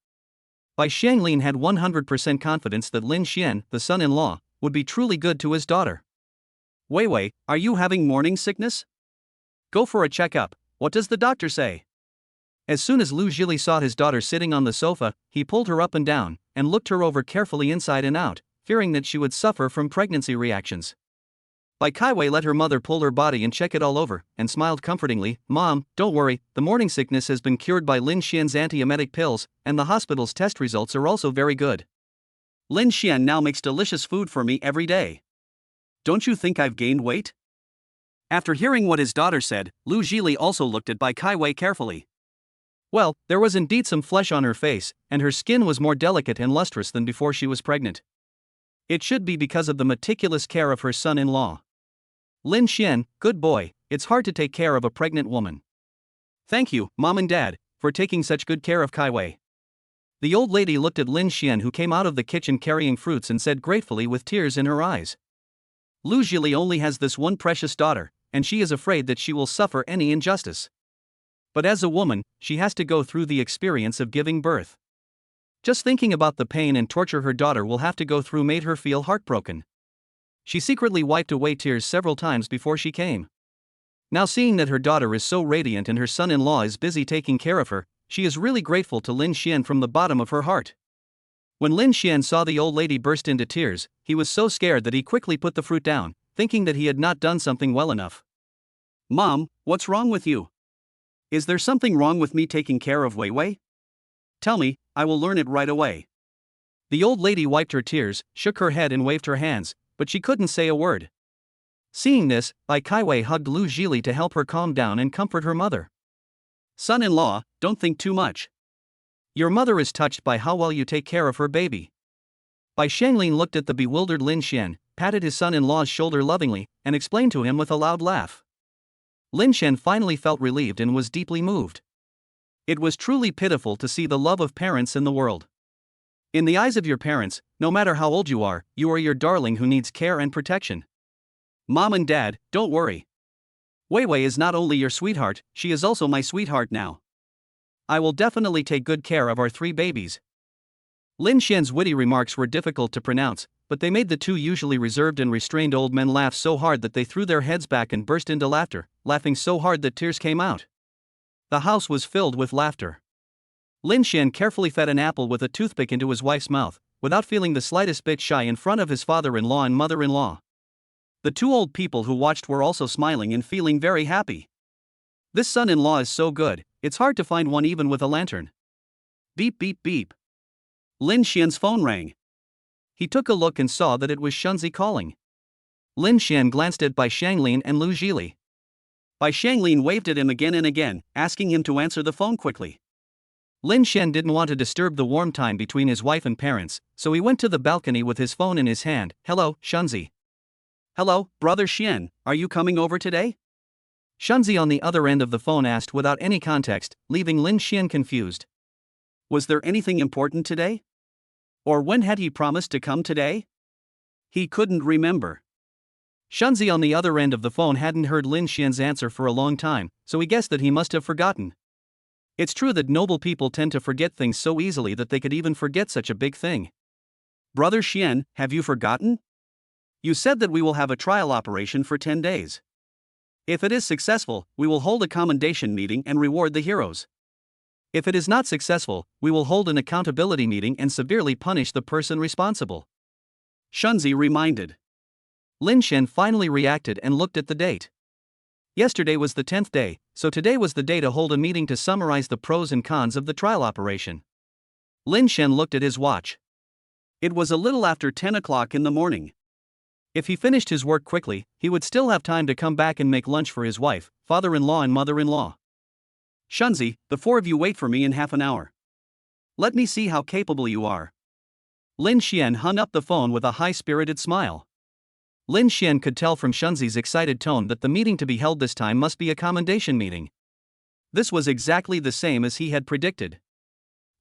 Bai Shanglin had 100% confidence that Lin Xian, the son-in-law, would be truly good to his daughter. Wei Wei, are you having morning sickness? Go for a checkup, what does the doctor say? As soon as Lu Zhili saw his daughter sitting on the sofa, he pulled her up and down, and looked her over carefully inside and out, fearing that she would suffer from pregnancy reactions. Bai Kaiwei let her mother pull her body and check it all over, and smiled comfortingly, Mom, don't worry, the morning sickness has been cured by Lin Xian's antiemetic pills, and the hospital's test results are also very good. Lin Xian now makes delicious food for me every day. Don't you think I've gained weight? After hearing what his daughter said, Lu Zhili also looked at Bai Kaiwei carefully. Well, there was indeed some flesh on her face, and her skin was more delicate and lustrous than before she was pregnant. It should be because of the meticulous care of her son-in-law. Lin Xian, good boy, it's hard to take care of a pregnant woman. Thank you, Mom and Dad, for taking such good care of Kaiwei. The old lady looked at Lin Xian, who came out of the kitchen carrying fruits, and said gratefully with tears in her eyes. Lu Zhili only has this one precious daughter, and she is afraid that she will suffer any injustice. But as a woman, she has to go through the experience of giving birth. Just thinking about the pain and torture her daughter will have to go through made her feel heartbroken. She secretly wiped away tears several times before she came. Now seeing that her daughter is so radiant and her son-in-law is busy taking care of her, she is really grateful to Lin Xian from the bottom of her heart. When Lin Xian saw the old lady burst into tears, he was so scared that he quickly put the fruit down, thinking that he had not done something well enough. Mom, what's wrong with you? Is there something wrong with me taking care of Wei Wei? Tell me, I will learn it right away. The old lady wiped her tears, shook her head and waved her hands, but she couldn't say a word. Seeing this, Bai Kaiwei hugged Lu Zhili to help her calm down and comfort her mother. Son-in-law, don't think too much. Your mother is touched by how well you take care of her baby. Bai Shanglin looked at the bewildered Lin Xian, patted his son-in-law's shoulder lovingly, and explained to him with a loud laugh. Lin Xian finally felt relieved and was deeply moved. It was truly pitiful to see the love of parents in the world. In the eyes of your parents, no matter how old you are your darling who needs care and protection. Mom and Dad, don't worry. Wei Wei is not only your sweetheart, she is also my sweetheart now. I will definitely take good care of our 3 babies. Lin Xian's witty remarks were difficult to pronounce, but they made the 2 usually reserved and restrained old men laugh so hard that they threw their heads back and burst into laughter, laughing so hard that tears came out. The house was filled with laughter. Lin Xian carefully fed an apple with a toothpick into his wife's mouth, without feeling the slightest bit shy in front of his father-in-law and mother-in-law. The 2 old people who watched were also smiling and feeling very happy. This son-in-law is so good, it's hard to find one even with a lantern. Beep beep beep. Lin Xian's phone rang. He took a look and saw that it was Shunzi calling. Lin Xian glanced at Bai Shanglin and Lu Zhili. Bai Shanglin waved at him again and again, asking him to answer the phone quickly. Lin Xian didn't want to disturb the warm time between his wife and parents, so he went to the balcony with his phone in his hand. Hello, Shunzi. Hello, Brother Xian, are you coming over today? Shunzi on the other end of the phone asked without any context, leaving Lin Xian confused. Was there anything important today? Or when had he promised to come today? He couldn't remember. Shunzi on the other end of the phone hadn't heard Lin Xian's answer for a long time, so he guessed that he must have forgotten. It's true that noble people tend to forget things so easily that they could even forget such a big thing. Brother Xian, have you forgotten? You said that we will have a trial operation for 10 days. If it is successful, we will hold a commendation meeting and reward the heroes. If it is not successful, we will hold an accountability meeting and severely punish the person responsible. Shunzi reminded. Lin Xian finally reacted and looked at the date. Yesterday was the 10th day, so today was the day to hold a meeting to summarize the pros and cons of the trial operation. Lin Xian looked at his watch. It was a little after 10 o'clock in the morning. If he finished his work quickly, he would still have time to come back and make lunch for his wife, father-in-law and mother-in-law. Shunzi, the four of you wait for me in half an hour. Let me see how capable you are. Lin Xian hung up the phone with a high-spirited smile. Lin Xian could tell from Shunzi's excited tone that the meeting to be held this time must be a commendation meeting. This was exactly the same as he had predicted.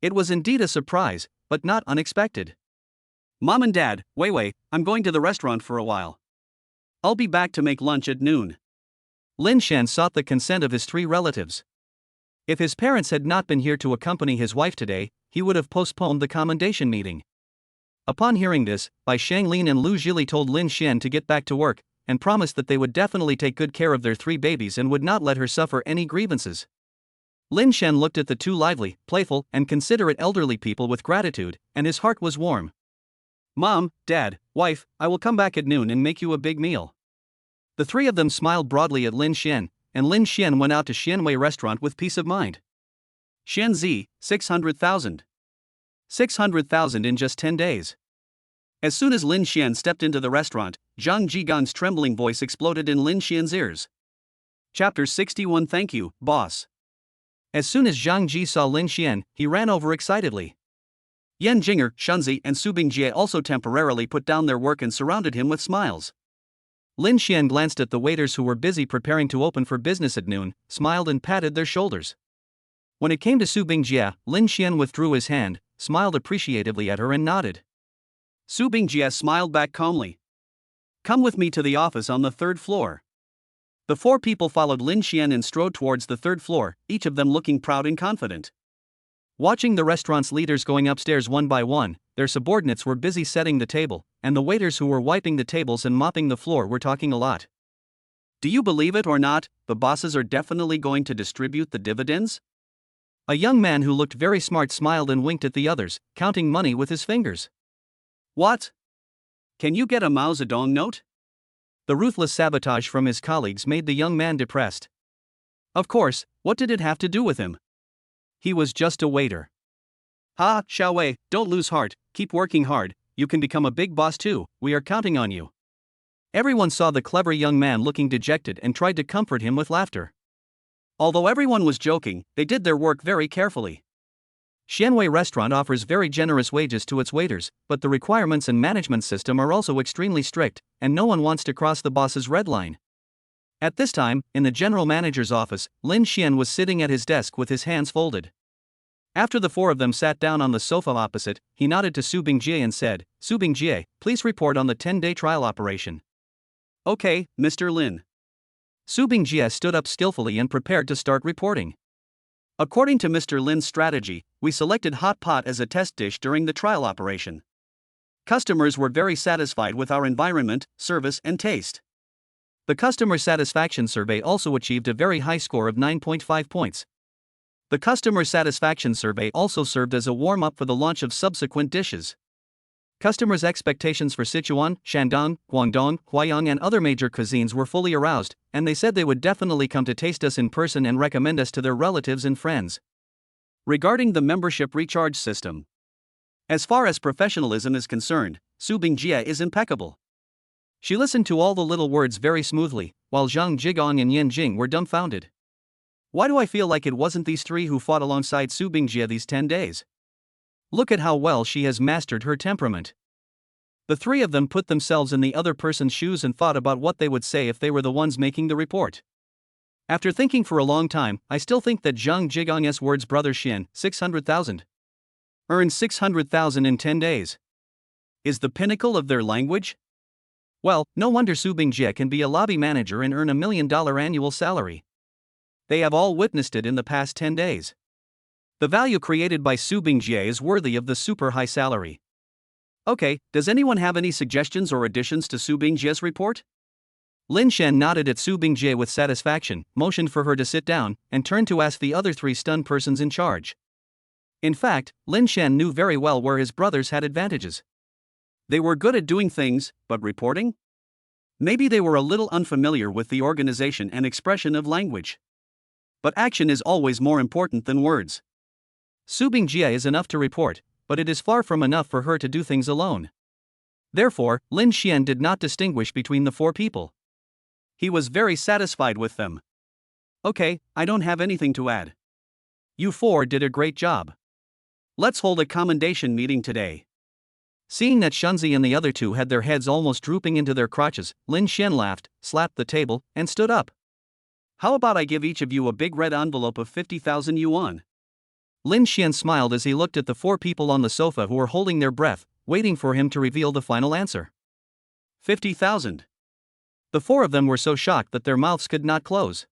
It was indeed a surprise, but not unexpected. Mom and Dad, Wei, I'm going to the restaurant for a while. I'll be back to make lunch at noon. Lin Xian sought the consent of his three relatives. If his parents had not been here to accompany his wife today, he would have postponed the commendation meeting. Upon hearing this, Bai Shanglin and Lu Zhili told Lin Xian to get back to work, and promised that they would definitely take good care of their three babies and would not let her suffer any grievances. Lin Xian looked at the two lively, playful, and considerate elderly people with gratitude, and his heart was warm. Mom, Dad, wife, I will come back at noon and make you a big meal. The three of them smiled broadly at Lin Xian, and Lin Xian went out to Xianwei restaurant with peace of mind. Xianzi, 600,000. 600,000 in just 10 days. As soon as Lin Xian stepped into the restaurant, Zhang Jigang's trembling voice exploded in Lin Xian's ears. Chapter 61. Thank you, boss. As soon as Zhang Ji saw Lin Xian, he ran over excitedly. Yan Jinger, Shunzi, and Su Bingjie also temporarily put down their work and surrounded him with smiles. Lin Xian glanced at the waiters who were busy preparing to open for business at noon, smiled and patted their shoulders. When it came to Su Bingjie, Lin Xian withdrew his hand, smiled appreciatively at her and nodded. Su Bingjie smiled back calmly. Come with me to the office on the third floor. The four people followed Lin Xian and strode towards the third floor, each of them looking proud and confident. Watching the restaurant's leaders going upstairs one by one, their subordinates were busy setting the table, and the waiters who were wiping the tables and mopping the floor were talking a lot. Do you believe it or not, the bosses are definitely going to distribute the dividends? A young man who looked very smart smiled and winked at the others, counting money with his fingers. What? Can you get a Mao Zedong note? The ruthless sabotage from his colleagues made the young man depressed. Of course, what did it have to do with him? He was just a waiter. Ha, Xiaowei, don't lose heart, keep working hard, you can become a big boss too, we are counting on you. Everyone saw the clever young man looking dejected and tried to comfort him with laughter. Although everyone was joking, they did their work very carefully. Xianwei Restaurant offers very generous wages to its waiters, but the requirements and management system are also extremely strict, and no one wants to cross the boss's red line. At this time, in the general manager's office, Lin Xian was sitting at his desk with his hands folded. After the four of them sat down on the sofa opposite, he nodded to Su Bingjie and said, Su Bingjie, please report on the 10-day trial operation. Okay, Mr. Lin. Su Bingjie stood up skillfully and prepared to start reporting. According to Mr. Lin's strategy, we selected hot pot as a test dish during the trial operation. Customers were very satisfied with our environment, service, and taste. The customer satisfaction survey also achieved a very high score of 9.5 points. The customer satisfaction survey also served as a warm-up for the launch of subsequent dishes. Customers' expectations for Sichuan, Shandong, Guangdong, Huayang and other major cuisines were fully aroused, and they said they would definitely come to taste us in person and recommend us to their relatives and friends. Regarding the membership recharge system, as far as professionalism is concerned, Su Bingjie is impeccable. She listened to all the little words very smoothly, while Zhang Jigong and Yan Jing were dumbfounded. Why do I feel like it wasn't these three who fought alongside Su Bingjie these 10 days? Look at how well she has mastered her temperament. The three of them put themselves in the other person's shoes and thought about what they would say if they were the ones making the report. After thinking for a long time, I still think that Zhang Jigong's words brother Xian, 600,000. Earned 600,000 in 10 days. Is the pinnacle of their language? Well, no wonder Su Bingjie can be a lobby manager and earn $1 million annual salary. They have all witnessed it in the past 10 days. The value created by Su Bingjie is worthy of the super high salary. Okay, does anyone have any suggestions or additions to Su Bingjie's report? Lin Xian nodded at Su Bingjie with satisfaction, motioned for her to sit down, and turned to ask the other 3 stunned persons in charge. In fact, Lin Xian knew very well where his brothers had advantages. They were good at doing things, but reporting? Maybe they were a little unfamiliar with the organization and expression of language. But action is always more important than words. Su Bingjie is enough to report, but it is far from enough for her to do things alone. Therefore, Lin Xian did not distinguish between the 4 people. He was very satisfied with them. Okay, I don't have anything to add. You 4 did a great job. Let's hold a commendation meeting today. Seeing that Shunzi and the other 2 had their heads almost drooping into their crotches, Lin Xian laughed, slapped the table, and stood up. How about I give each of you a big red envelope of 50,000 yuan? Lin Xian smiled as he looked at the 4 people on the sofa who were holding their breath, waiting for him to reveal the final answer. 50,000. The 4 of them were so shocked that their mouths could not close.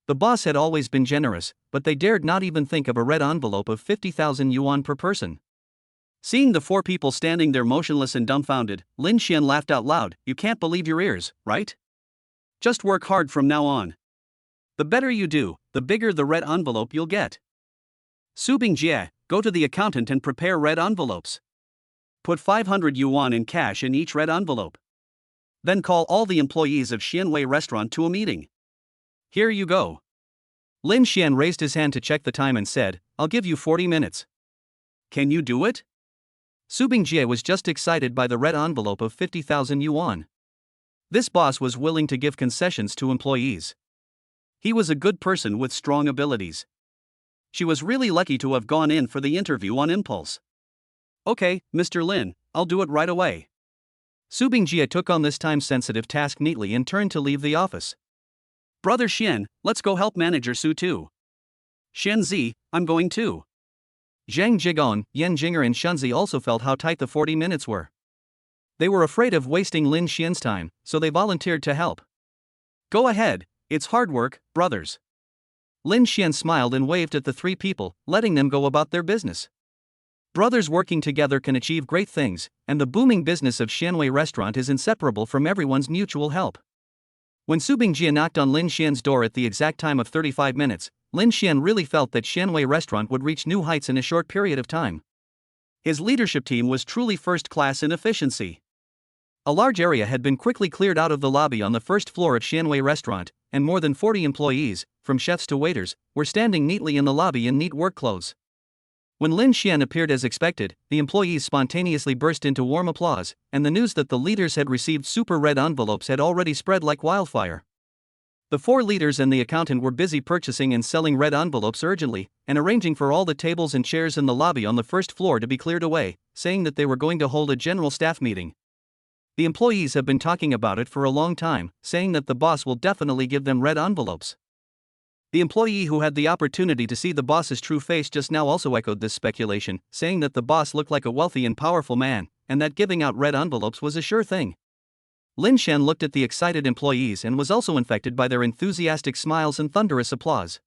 The boss had always been generous, but they dared not even think of a red envelope of 50,000 yuan per person. Seeing the 4 people standing there motionless and dumbfounded, Lin Xian laughed out loud. You can't believe your ears, right? Just work hard from now on. The better you do, the bigger the red envelope you'll get. Su Bingjie, go to the accountant and prepare red envelopes. Put 500 yuan in cash in each red envelope. Then call all the employees of Xianwei Restaurant to a meeting. Here you go. Lin Xian raised his hand to check the time and said, I'll give you 40 minutes. Can you do it? Su Bingjie was just excited by the red envelope of 50,000 yuan. This boss was willing to give concessions to employees. He was a good person with strong abilities. She was really lucky to have gone in for the interview on impulse. Okay, Mr. Lin, I'll do it right away. Su Bingjie took on this time-sensitive task neatly and turned to leave the office. Brother Xian, let's go help manager Su too. Xian Zi, I'm going too. Zhang Jigon, Yan Jinger and Shunzi also felt how tight the 40 minutes were. They were afraid of wasting Lin Xian's time, so they volunteered to help. Go ahead, it's hard work, brothers. Lin Xian smiled and waved at the 3 people, letting them go about their business. Brothers working together can achieve great things, and the booming business of Xianwei Restaurant is inseparable from everyone's mutual help. When Su Bingjie knocked on Lin Xian's door at the exact time of 35 minutes, Lin Xian really felt that Xianwei Restaurant would reach new heights in a short period of time. His leadership team was truly first class in efficiency. A large area had been quickly cleared out of the lobby on the first floor of Xianwei Restaurant, and more than 40 employees, from chefs to waiters, were standing neatly in the lobby in neat work clothes. When Lin Xian appeared as expected, the employees spontaneously burst into warm applause, and the news that the leaders had received super red envelopes had already spread like wildfire. The 4 leaders and the accountant were busy purchasing and selling red envelopes urgently, and arranging for all the tables and chairs in the lobby on the first floor to be cleared away, saying that they were going to hold a general staff meeting. The employees have been talking about it for a long time, saying that the boss will definitely give them red envelopes. The employee who had the opportunity to see the boss's true face just now also echoed this speculation, saying that the boss looked like a wealthy and powerful man, and that giving out red envelopes was a sure thing. Lin Xian looked at the excited employees and was also infected by their enthusiastic smiles and thunderous applause.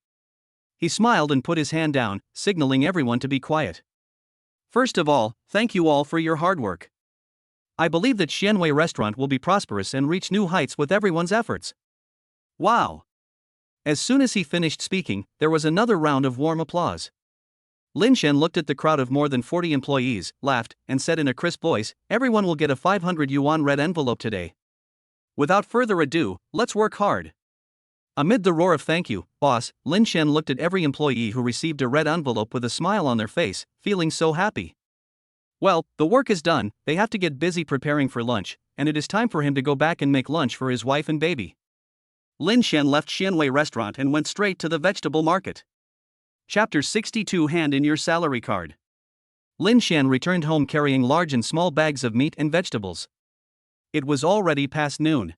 He smiled and put his hand down, signaling everyone to be quiet. First of all, thank you all for your hard work. I believe that Xianwei Restaurant will be prosperous and reach new heights with everyone's efforts. Wow! As soon as he finished speaking, there was another round of warm applause. Lin Xian looked at the crowd of more than 40 employees, laughed, and said in a crisp voice, everyone will get a 500 yuan red envelope today. Without further ado, let's work hard. Amid the roar of thank you, boss, Lin Xian looked at every employee who received a red envelope with a smile on their face, feeling so happy. Well, the work is done, they have to get busy preparing for lunch, and it is time for him to go back and make lunch for his wife and baby. Lin Xian left Xianwei Restaurant and went straight to the vegetable market. Chapter 62 Hand in your salary card. Lin Xian returned home carrying large and small bags of meat and vegetables. It was already past noon.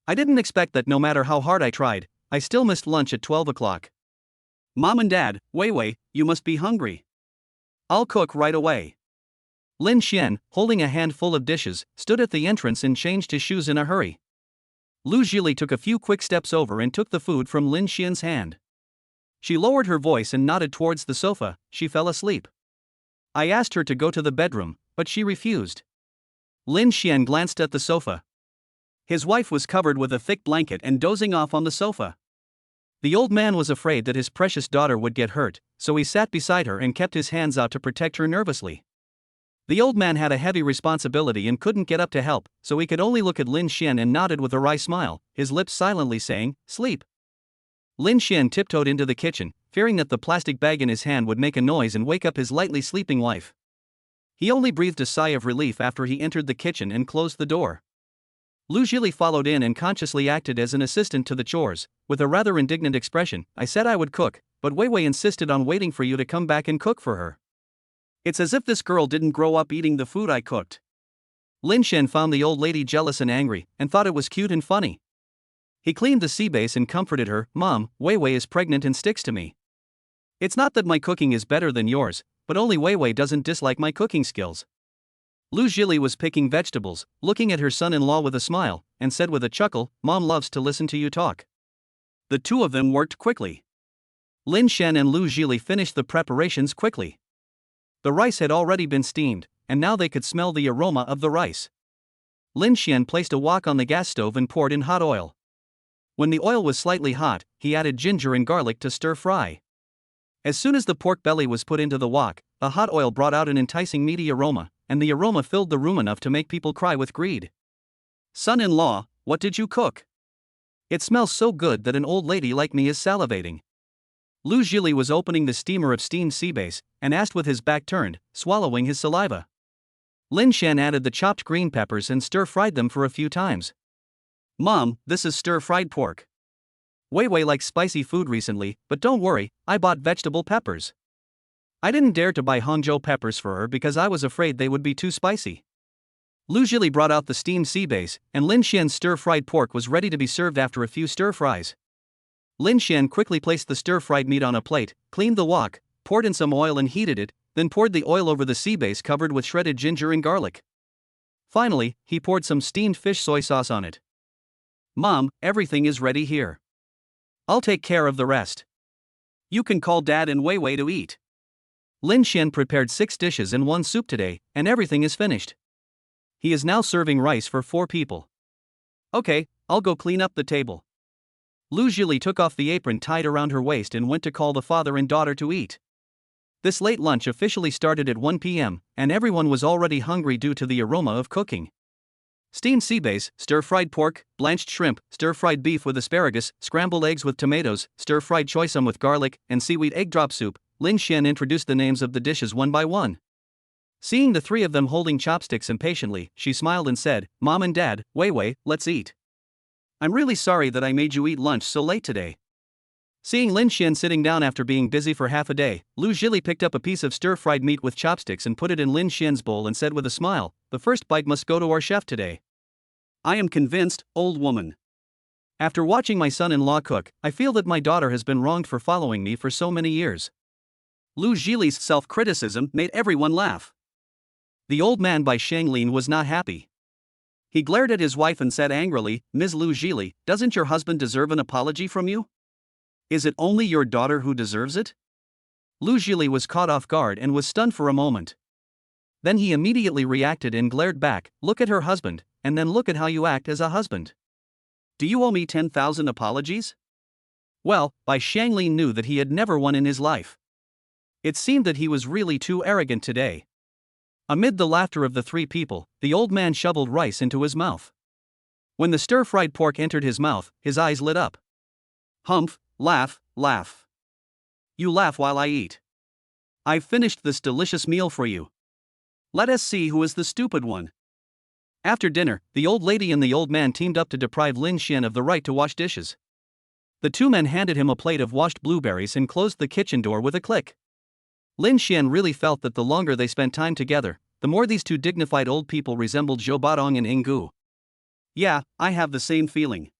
I didn't expect that no matter how hard I tried, I still missed lunch at 12 o'clock. Mom and Dad, Wei, you must be hungry. I'll cook right away. Lin Xian, holding a handful of dishes, stood at the entrance and changed his shoes in a hurry. Lu Zhili took a few quick steps over and took the food from Lin Xian's hand. She lowered her voice and nodded towards the sofa. She fell asleep. I asked her to go to the bedroom, but she refused. Lin Xian glanced at the sofa. His wife was covered with a thick blanket and dozing off on the sofa. The old man was afraid that his precious daughter would get hurt, so he sat beside her and kept his hands out to protect her nervously. The old man had a heavy responsibility and couldn't get up to help, so he could only look at Lin Xian and nodded with a wry smile, his lips silently saying, "Sleep." Lin Xian tiptoed into the kitchen, fearing that the plastic bag in his hand would make a noise and wake up his lightly sleeping wife. He only breathed a sigh of relief after he entered the kitchen and closed the door. Lu Zhili followed in and consciously acted as an assistant to the chores. With a rather indignant expression, I said I would cook, but Wei Wei insisted on waiting for you to come back and cook for her. It's as if this girl didn't grow up eating the food I cooked. Lin Xian found the old lady jealous and angry, and thought it was cute and funny. He cleaned the sea base and comforted her. Mom, Wei Wei is pregnant and sticks to me. It's not that my cooking is better than yours, but only Wei Wei doesn't dislike my cooking skills. Lu Zhili was picking vegetables, looking at her son-in-law with a smile, and said with a chuckle, Mom loves to listen to you talk. The two of them worked quickly. Lin Xian and Lu Zhili finished the preparations quickly. The rice had already been steamed, and now they could smell the aroma of the rice. Lin Xian placed a wok on the gas stove and poured in hot oil. When the oil was slightly hot, he added ginger and garlic to stir fry. As soon as the pork belly was put into the wok, the hot oil brought out an enticing meaty aroma, and the aroma filled the room enough to make people cry with greed. Son-in-law, what did you cook? It smells so good that an old lady like me is salivating. Lu Zhili was opening the steamer of steamed sea base, and asked with his back turned, swallowing his saliva. Lin Xian added the chopped green peppers and stir-fried them for a few times. Mom, this is stir-fried pork. Wei Wei likes spicy food recently, but don't worry, I bought vegetable peppers. I didn't dare to buy Hangzhou peppers for her because I was afraid they would be too spicy. Lu Zhili brought out the steamed sea base, and Lin Xian's stir-fried pork was ready to be served after a few stir-fries. Lin Xian quickly placed the stir-fried meat on a plate, cleaned the wok, poured in some oil and heated it, then poured the oil over the sea base covered with shredded ginger and garlic. Finally, he poured some steamed fish soy sauce on it. Mom, everything is ready here. I'll take care of the rest. You can call Dad and Wei Wei to eat. Lin Xian prepared 6 dishes and 1 soup today, and everything is finished. He is now serving rice for 4 people. Okay, I'll go clean up the table. Lu Zhili took off the apron tied around her waist and went to call the father and daughter to eat. This late lunch officially started at 1 p.m., and everyone was already hungry due to the aroma of cooking. Steamed sea base, stir-fried pork, blanched shrimp, stir-fried beef with asparagus, scrambled eggs with tomatoes, stir-fried choy sum with garlic, and seaweed egg drop soup. Lin Xian introduced the names of the dishes one by one. Seeing the 3 of them holding chopsticks impatiently, she smiled and said, Mom and Dad, Wei Wei, let's eat. I'm really sorry that I made you eat lunch so late today. Seeing Lin Xian sitting down after being busy for half a day, Lu Zhili picked up a piece of stir-fried meat with chopsticks and put it in Lin Xian's bowl and said with a smile, the first bite must go to our chef today. I am convinced, old woman. After watching my son-in-law cook, I feel that my daughter has been wronged for following me for so many years. Lu Zhili's self-criticism made everyone laugh. The old man by Shanglin was not happy. He glared at his wife and said angrily, Ms. Lu Zhili, doesn't your husband deserve an apology from you? Is it only your daughter who deserves it? Lu Zhili was caught off guard and was stunned for a moment. Then he immediately reacted and glared back, look at her husband, and then look at how you act as a husband. Do you owe me 10,000 apologies? Well, Bai Shanglin knew that he had never won in his life. It seemed that he was really too arrogant today. Amid the laughter of the 3 people, the old man shoveled rice into his mouth. When the stir-fried pork entered his mouth, his eyes lit up. Humph, laugh, laugh. You laugh while I eat. I've finished this delicious meal for you. Let us see who is the stupid one. After dinner, the old lady and the old man teamed up to deprive Lin Xian of the right to wash dishes. The 2 men handed him a plate of washed blueberries and closed the kitchen door with a click. Lin Xian really felt that the longer they spent time together, the more these 2 dignified old people resembled Zhou Badong and Inggu. Yeah, I have the same feeling.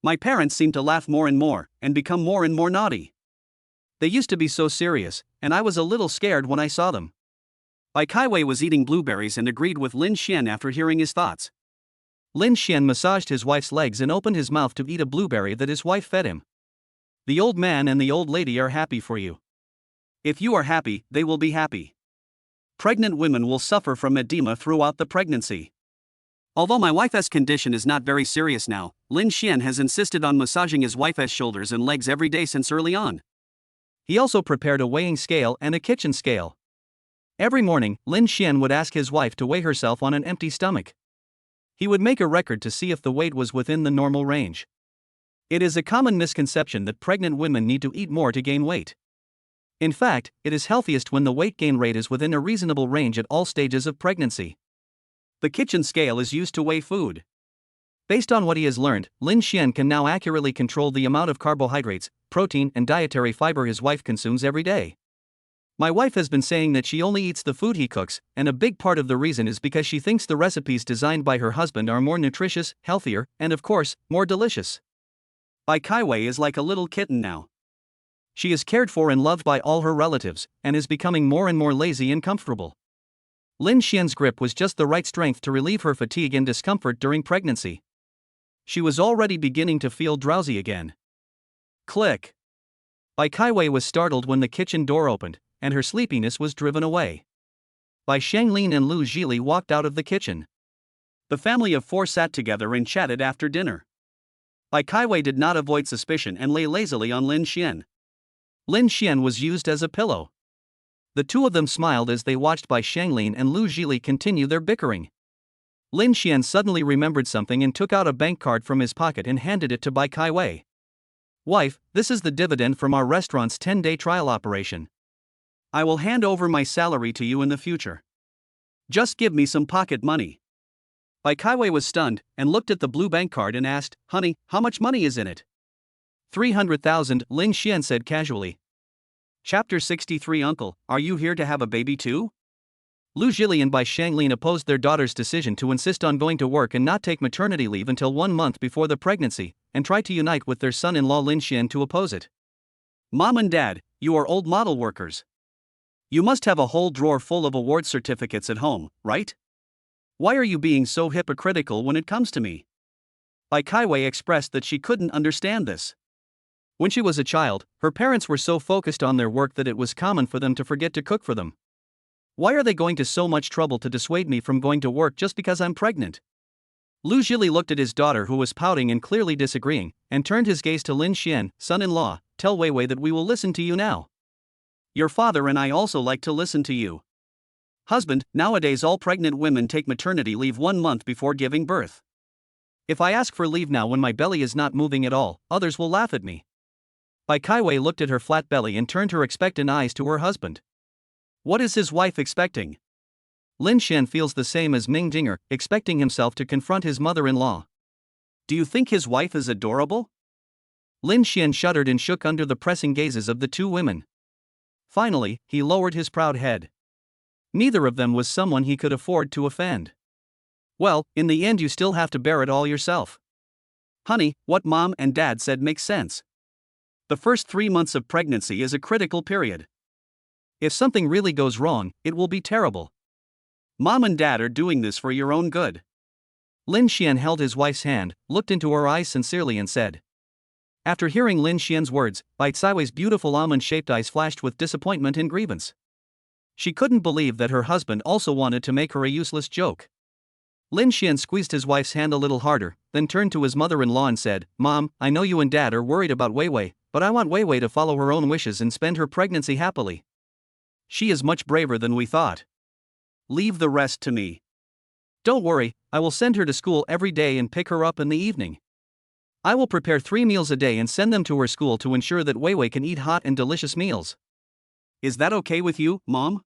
My parents seem to laugh more and become more and more naughty. They used to be so serious, and I was a little scared when I saw them. Bai Kaiwei was eating blueberries and agreed with Lin Xian after hearing his thoughts. Lin Xian massaged his wife's legs and opened his mouth to eat a blueberry that his wife fed him. The old man and the old lady are happy for you. If you are happy, they will be happy. Pregnant women will suffer from edema throughout the pregnancy. Although my wife's condition is not very serious now, Lin Xian has insisted on massaging his wife's shoulders and legs every day since early on. He also prepared a weighing scale and a kitchen scale. Every morning, Lin Xian would ask his wife to weigh herself on an empty stomach. He would make a record to see if the weight was within the normal range. It is a common misconception that pregnant women need to eat more to gain weight. In fact, it is healthiest when the weight gain rate is within a reasonable range at all stages of pregnancy. The kitchen scale is used to weigh food. Based on what he has learned, Lin Xian can now accurately control the amount of carbohydrates, protein, and dietary fiber his wife consumes every day. My wife has been saying that she only eats the food he cooks, and a big part of the reason is because she thinks the recipes designed by her husband are more nutritious, healthier, and of course, more delicious. Bai Kaiwei is like a little kitten now. She is cared for and loved by all her relatives, and is becoming more and more lazy and comfortable. Lin Xian's grip was just the right strength to relieve her fatigue and discomfort during pregnancy. She was already beginning to feel drowsy again. Click. Bai Kaiwei was startled when the kitchen door opened, and her sleepiness was driven away. Bai Shanglin and Lu Zhili walked out of the kitchen. The family of four sat together and chatted after dinner. Bai Kaiwei did not avoid suspicion and lay lazily on Lin Xian. Lin Xian was used as a pillow. The two of them smiled as they watched Bai Shanglin and Lu Zhili continue their bickering. Lin Xian suddenly remembered something and took out a bank card from his pocket and handed it to Bai Kaiwei. "Wife, this is the dividend from our restaurant's 10-day trial operation. I will hand over my salary to you in the future. Just give me some pocket money." Bai Kaiwei was stunned and looked at the blue bank card and asked, "Honey, how much money is in it?" 300,000, Lin Xian said casually. Chapter 63. Uncle, are you here to have a baby too? Lu Zhili and Bai Shanglin opposed their daughter's decision to insist on going to work and not take maternity leave until 1 month before the pregnancy, and tried to unite with their son-in-law Lin Xian to oppose it. Mom and Dad, you are old model workers. You must have a whole drawer full of award certificates at home, right? Why are you being so hypocritical when it comes to me? Bai Kaiwei expressed that she couldn't understand this. When she was a child, her parents were so focused on their work that it was common for them to forget to cook for them. Why are they going to so much trouble to dissuade me from going to work just because I'm pregnant? Lu Zhili looked at his daughter who was pouting and clearly disagreeing, and turned his gaze to Lin Xian. "Son-in-law, tell Weiwei that we will listen to you now. Your father and I also like to listen to you. Husband, nowadays all pregnant women take maternity leave 1 month before giving birth. If I ask for leave now when my belly is not moving at all, others will laugh at me." Bai Kaiwei looked at her flat belly and turned her expectant eyes to her husband. What is his wife expecting? Lin Xian feels the same as Ming Jinger, expecting himself to confront his mother-in-law. Do you think his wife is adorable? Lin Xian shuddered and shook under the pressing gazes of the two women. Finally, he lowered his proud head. Neither of them was someone he could afford to offend. "Well, in the end you still have to bear it all yourself. Honey, what Mom and Dad said makes sense. The first 3 months of pregnancy is a critical period. If something really goes wrong, it will be terrible. Mom and Dad are doing this for your own good." Lin Xian held his wife's hand, looked into her eyes sincerely and said. After hearing Lin Xian's words, Bai Kaiwei's beautiful almond-shaped eyes flashed with disappointment and grievance. She couldn't believe that her husband also wanted to make her a useless joke. Lin Xian squeezed his wife's hand a little harder, then turned to his mother-in-law and said, "Mom, I know you and Dad are worried about Weiwei, but I want Weiwei to follow her own wishes and spend her pregnancy happily. She is much braver than we thought. Leave the rest to me. Don't worry, I will send her to school every day and pick her up in the evening. I will prepare 3 meals a day and send them to her school to ensure that Weiwei can eat hot and delicious meals." Is that okay with you, Mom?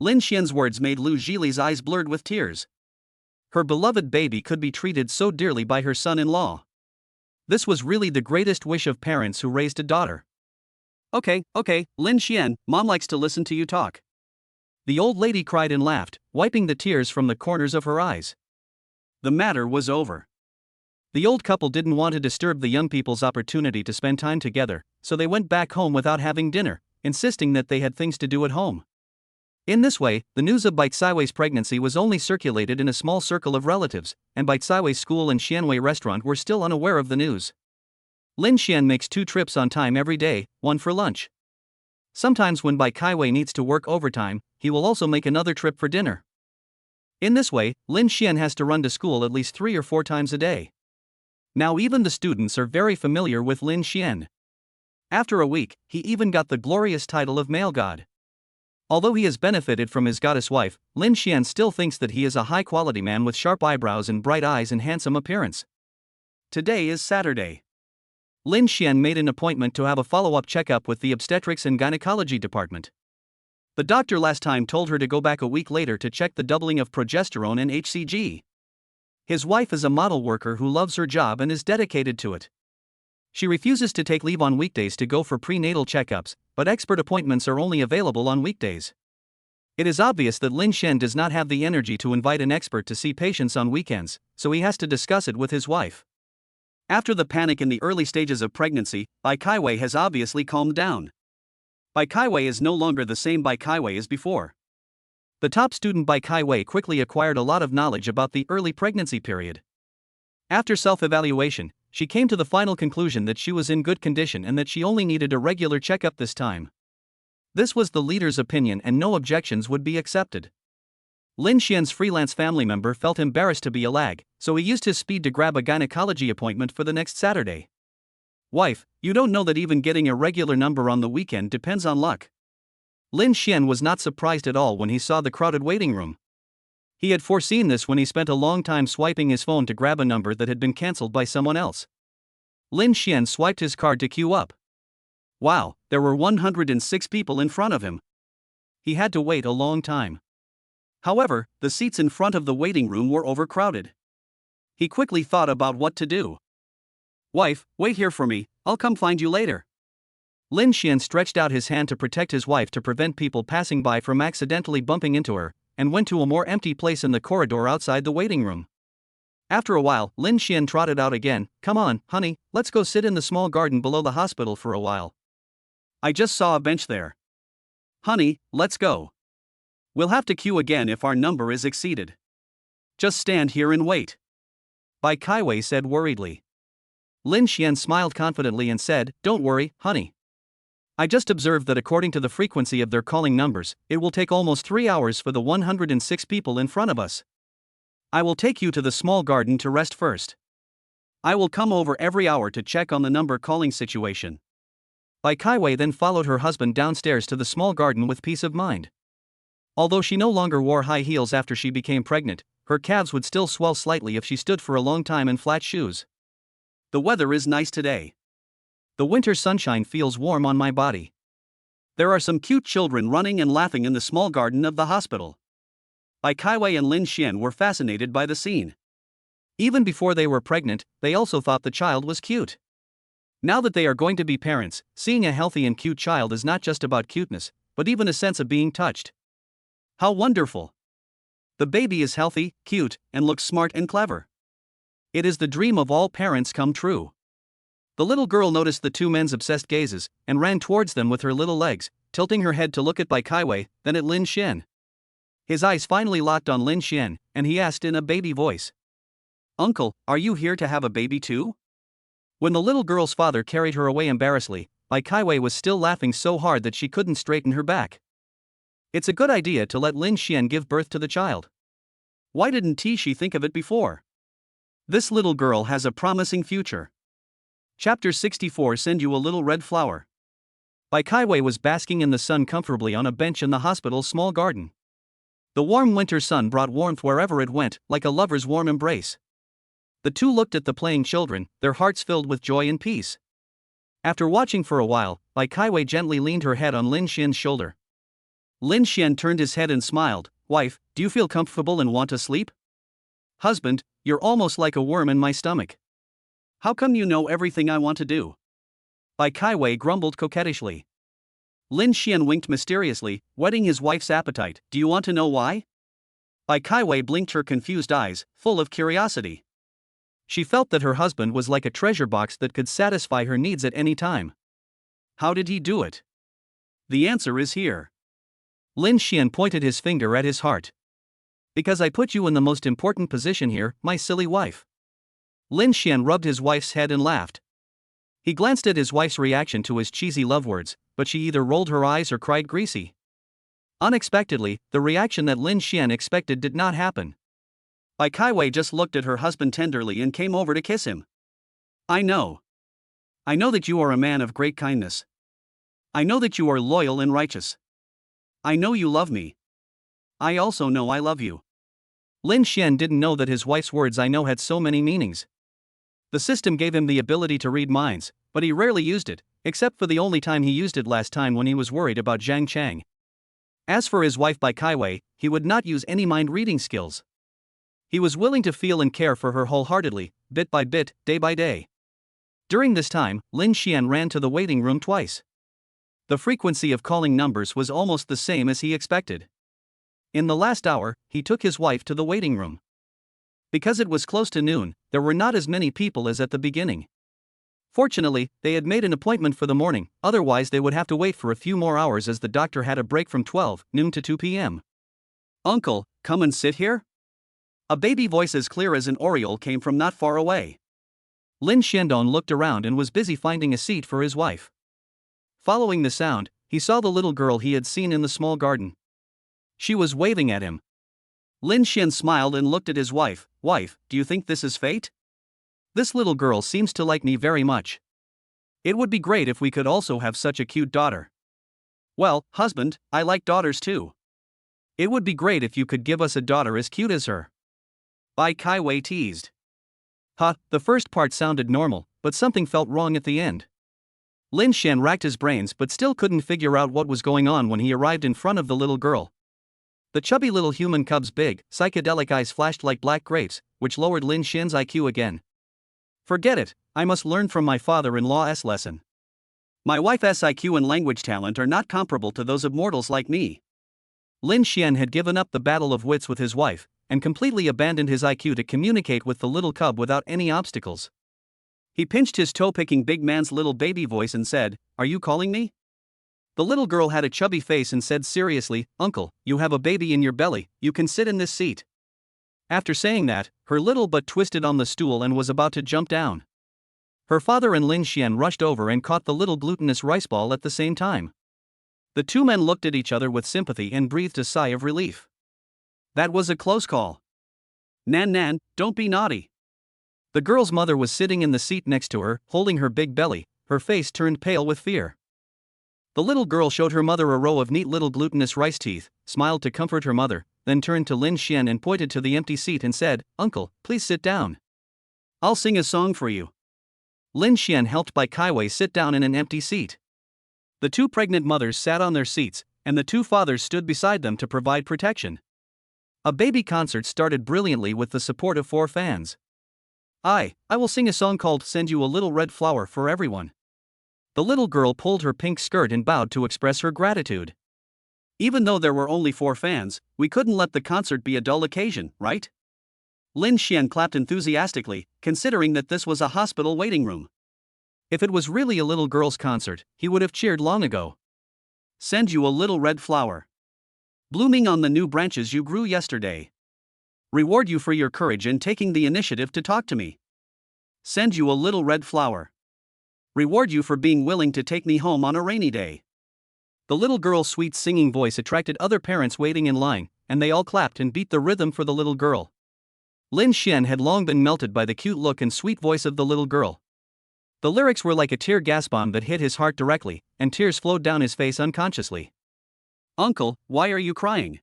Lin Xian's words made Lu Zhili's eyes blurred with tears. Her beloved baby could be treated so dearly by her son-in-law. This was really the greatest wish of parents who raised a daughter. Okay, Lin Xian, Mom likes to listen to you talk." The old lady cried and laughed, wiping the tears from the corners of her eyes. The matter was over. The old couple didn't want to disturb the young people's opportunity to spend time together, so they went back home without having dinner, insisting that they had things to do at home. In this way, the news of Bai Xiwei's pregnancy was only circulated in a small circle of relatives, and Bai Xiwei's school and Xianwei restaurant were still unaware of the news. Lin Xian makes 2 trips on time every day, one for lunch. Sometimes when Bai Xiwei needs to work overtime, he will also make another trip for dinner. In this way, Lin Xian has to run to school at least 3 or 4 times a day. Now even the students are very familiar with Lin Xian. After a week, he even got the glorious title of male god. Although he has benefited from his goddess wife, Lin Xian still thinks that he is a high-quality man with sharp eyebrows and bright eyes and handsome appearance. Today is Saturday. Lin Xian made an appointment to have a follow-up checkup with the obstetrics and gynecology department. The doctor last time told her to go back a week later to check the doubling of progesterone and HCG. His wife is a model worker who loves her job and is dedicated to it. She refuses to take leave on weekdays to go for prenatal checkups, but expert appointments are only available on weekdays. It is obvious that Lin Xian does not have the energy to invite an expert to see patients on weekends, so he has to discuss it with his wife. After the panic in the early stages of pregnancy, Bai Xiwei has obviously calmed down. Bai Xiwei is no longer the same Bai Xiwei as before. The top student Bai Xiwei quickly acquired a lot of knowledge about the early pregnancy period. After self-evaluation, she came to the final conclusion that she was in good condition and that she only needed a regular checkup this time. This was the leader's opinion and no objections would be accepted. Lin Xian's freelance family member felt embarrassed to be a lag, so he used his speed to grab a gynecology appointment for the next Saturday. Wife, you don't know that even getting a regular number on the weekend depends on luck. Lin Xian was not surprised at all when he saw the crowded waiting room. He had foreseen this when he spent a long time swiping his phone to grab a number that had been cancelled by someone else. Lin Xian swiped his card to queue up. Wow, there were 106 people in front of him. He had to wait a long time. However, the seats in front of the waiting room were overcrowded. He quickly thought about what to do. Wife, wait here for me, I'll come find you later. Lin Xian stretched out his hand to protect his wife to prevent people passing by from accidentally bumping into her, and went to a more empty place in the corridor outside the waiting room. After a while, Lin Xian trotted out again. Come on, honey, let's go sit in the small garden below the hospital for a while. I just saw a bench there. Honey, let's go. We'll have to queue again if our number is exceeded. Just stand here and wait. Bai Xiwei said worriedly. Lin Xian smiled confidently and said, Don't worry, honey. I just observed that according to the frequency of their calling numbers, it will take almost 3 hours for the 106 people in front of us. I will take you to the small garden to rest first. I will come over every hour to check on the number calling situation. Bai Xiwei then followed her husband downstairs to the small garden with peace of mind. Although she no longer wore high heels after she became pregnant, her calves would still swell slightly if she stood for a long time in flat shoes. The weather is nice today. The winter sunshine feels warm on my body. There are some cute children running and laughing in the small garden of the hospital. Bai Xiwei and Lin Xian were fascinated by the scene. Even before they were pregnant, they also thought the child was cute. Now that they are going to be parents, seeing a healthy and cute child is not just about cuteness, but even a sense of being touched. How wonderful! The baby is healthy, cute, and looks smart and clever. It is the dream of all parents come true. The little girl noticed the 2 men's obsessed gazes, and ran towards them with her little legs, tilting her head to look at Bai Xiwei, then at Lin Xian. His eyes finally locked on Lin Xian, and he asked in a baby voice. Uncle, are you here to have a baby too? When the little girl's father carried her away embarrassedly, Bai Xiwei was still laughing so hard that she couldn't straighten her back. It's a good idea to let Lin Xian give birth to the child. Why didn't she think of it before? This little girl has a promising future. Chapter 64 Send you a little red flower. Bai Xiwei was basking in the sun comfortably on a bench in the hospital's small garden. The warm winter sun brought warmth wherever it went, like a lover's warm embrace. The two looked at the playing children, their hearts filled with joy and peace. After watching for a while, Bai Xiwei gently leaned her head on Lin Xian's shoulder. Lin Xian turned his head and smiled. Wife, do you feel comfortable and want to sleep? Husband, you're almost like a worm in my stomach. How come you know everything I want to do? Bai Xiwei grumbled coquettishly. Lin Xian winked mysteriously, whetting his wife's appetite. Do you want to know why? Bai Xiwei blinked her confused eyes, full of curiosity. She felt that her husband was like a treasure box that could satisfy her needs at any time. How did he do it? The answer is here. Lin Xian pointed his finger at his heart. Because I put you in the most important position here, my silly wife. Lin Xian rubbed his wife's head and laughed. He glanced at his wife's reaction to his cheesy love words, but she either rolled her eyes or cried greasy. Unexpectedly, the reaction that Lin Xian expected did not happen. Bai Kaiwei just looked at her husband tenderly and came over to kiss him. I know that you are a man of great kindness. I know that you are loyal and righteous. I know you love me. I also know I love you. Lin Xian didn't know that his wife's words "I know" had so many meanings. The system gave him the ability to read minds, but he rarely used it, except for the only time he used it last time when he was worried about Zhang Chang. As for his wife Bai Kaiwei, he would not use any mind-reading skills. He was willing to feel and care for her wholeheartedly, bit by bit, day by day. During this time, Lin Xian ran to the waiting room twice. The frequency of calling numbers was almost the same as he expected. In the last hour, he took his wife to the waiting room. Because it was close to noon, there were not as many people as at the beginning. Fortunately, they had made an appointment for the morning, otherwise they would have to wait for a few more hours as the doctor had a break from 12 noon to 2 p.m. Uncle, come and sit here? A baby voice as clear as an oriole came from not far away. Lin Xiandong looked around and was busy finding a seat for his wife. Following the sound, he saw the little girl he had seen in the small garden. She was waving at him. Lin Xian smiled and looked at his wife. Wife, do you think this is fate? This little girl seems to like me very much. It would be great if we could also have such a cute daughter. Well, husband, I like daughters too. It would be great if you could give us a daughter as cute as her. Bai Kaiwei teased. The first part sounded normal, but something felt wrong at the end. Lin Xian racked his brains but still couldn't figure out what was going on when he arrived in front of the little girl. The chubby little human cub's big, psychedelic eyes flashed like black grapes, which lowered Lin Xian's IQ again. Forget it, I must learn from my father-in-law's lesson. My wife's IQ and language talent are not comparable to those of mortals like me. Lin Xian had given up the battle of wits with his wife, and completely abandoned his IQ to communicate with the little cub without any obstacles. He pinched his toe-picking big man's little baby voice and said, "Are you calling me?" The little girl had a chubby face and said seriously, "Uncle, you have a baby in your belly, you can sit in this seat." After saying that, her little butt twisted on the stool and was about to jump down. Her father and Lin Xian rushed over and caught the little glutinous rice ball at the same time. The two men looked at each other with sympathy and breathed a sigh of relief. That was a close call. Nan, don't be naughty. The girl's mother was sitting in the seat next to her, holding her big belly, her face turned pale with fear. The little girl showed her mother a row of neat little glutinous rice teeth, smiled to comfort her mother, then turned to Lin Xian and pointed to the empty seat and said, "Uncle, please sit down. I'll sing a song for you." Lin Xian helped Bai Kaiwei sit down in an empty seat. The two pregnant mothers sat on their seats, and the two fathers stood beside them to provide protection. A baby concert started brilliantly with the support of 4 fans. I will sing a song called "Send You a Little Red Flower" for everyone. The little girl pulled her pink skirt and bowed to express her gratitude. Even though there were only 4 fans, we couldn't let the concert be a dull occasion, right? Lin Xian clapped enthusiastically, considering that this was a hospital waiting room. If it was really a little girl's concert, he would have cheered long ago. Send you a little red flower, blooming on the new branches you grew yesterday. Reward you for your courage in taking the initiative to talk to me. Send you a little red flower. Reward you for being willing to take me home on a rainy day. The little girl's sweet singing voice attracted other parents waiting in line, and they all clapped and beat the rhythm for the little girl. Lin Xian had long been melted by the cute look and sweet voice of the little girl. The lyrics were like a tear gas bomb that hit his heart directly, and tears flowed down his face unconsciously. "Uncle, why are you crying?"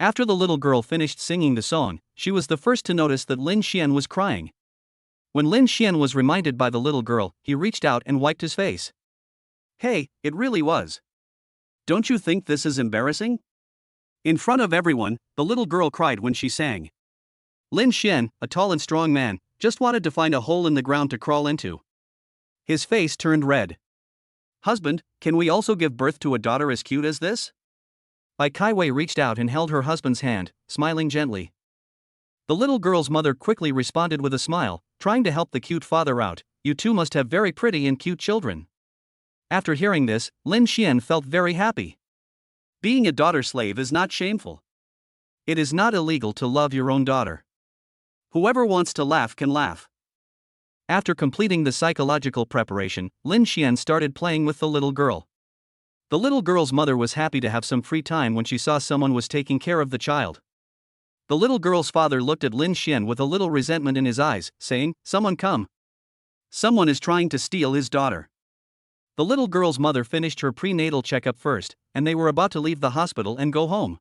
After the little girl finished singing the song, she was the first to notice that Lin Xian was crying. When Lin Xian was reminded by the little girl, he reached out and wiped his face. "Hey, it really was. Don't you think this is embarrassing?" In front of everyone, the little girl cried when she sang. Lin Xian, a tall and strong man, just wanted to find a hole in the ground to crawl into. His face turned red. "Husband, can we also give birth to a daughter as cute as this?" Bai Kaiwei reached out and held her husband's hand, smiling gently. The little girl's mother quickly responded with a smile, trying to help the cute father out. "You two must have very pretty and cute children." After hearing this, Lin Xian felt very happy. Being a daughter slave is not shameful. It is not illegal to love your own daughter. Whoever wants to laugh can laugh. After completing the psychological preparation, Lin Xian started playing with the little girl. The little girl's mother was happy to have some free time when she saw someone was taking care of the child. The little girl's father looked at Lin Xian with a little resentment in his eyes, saying, "Someone come. Someone is trying to steal his daughter." The little girl's mother finished her prenatal checkup first, and they were about to leave the hospital and go home.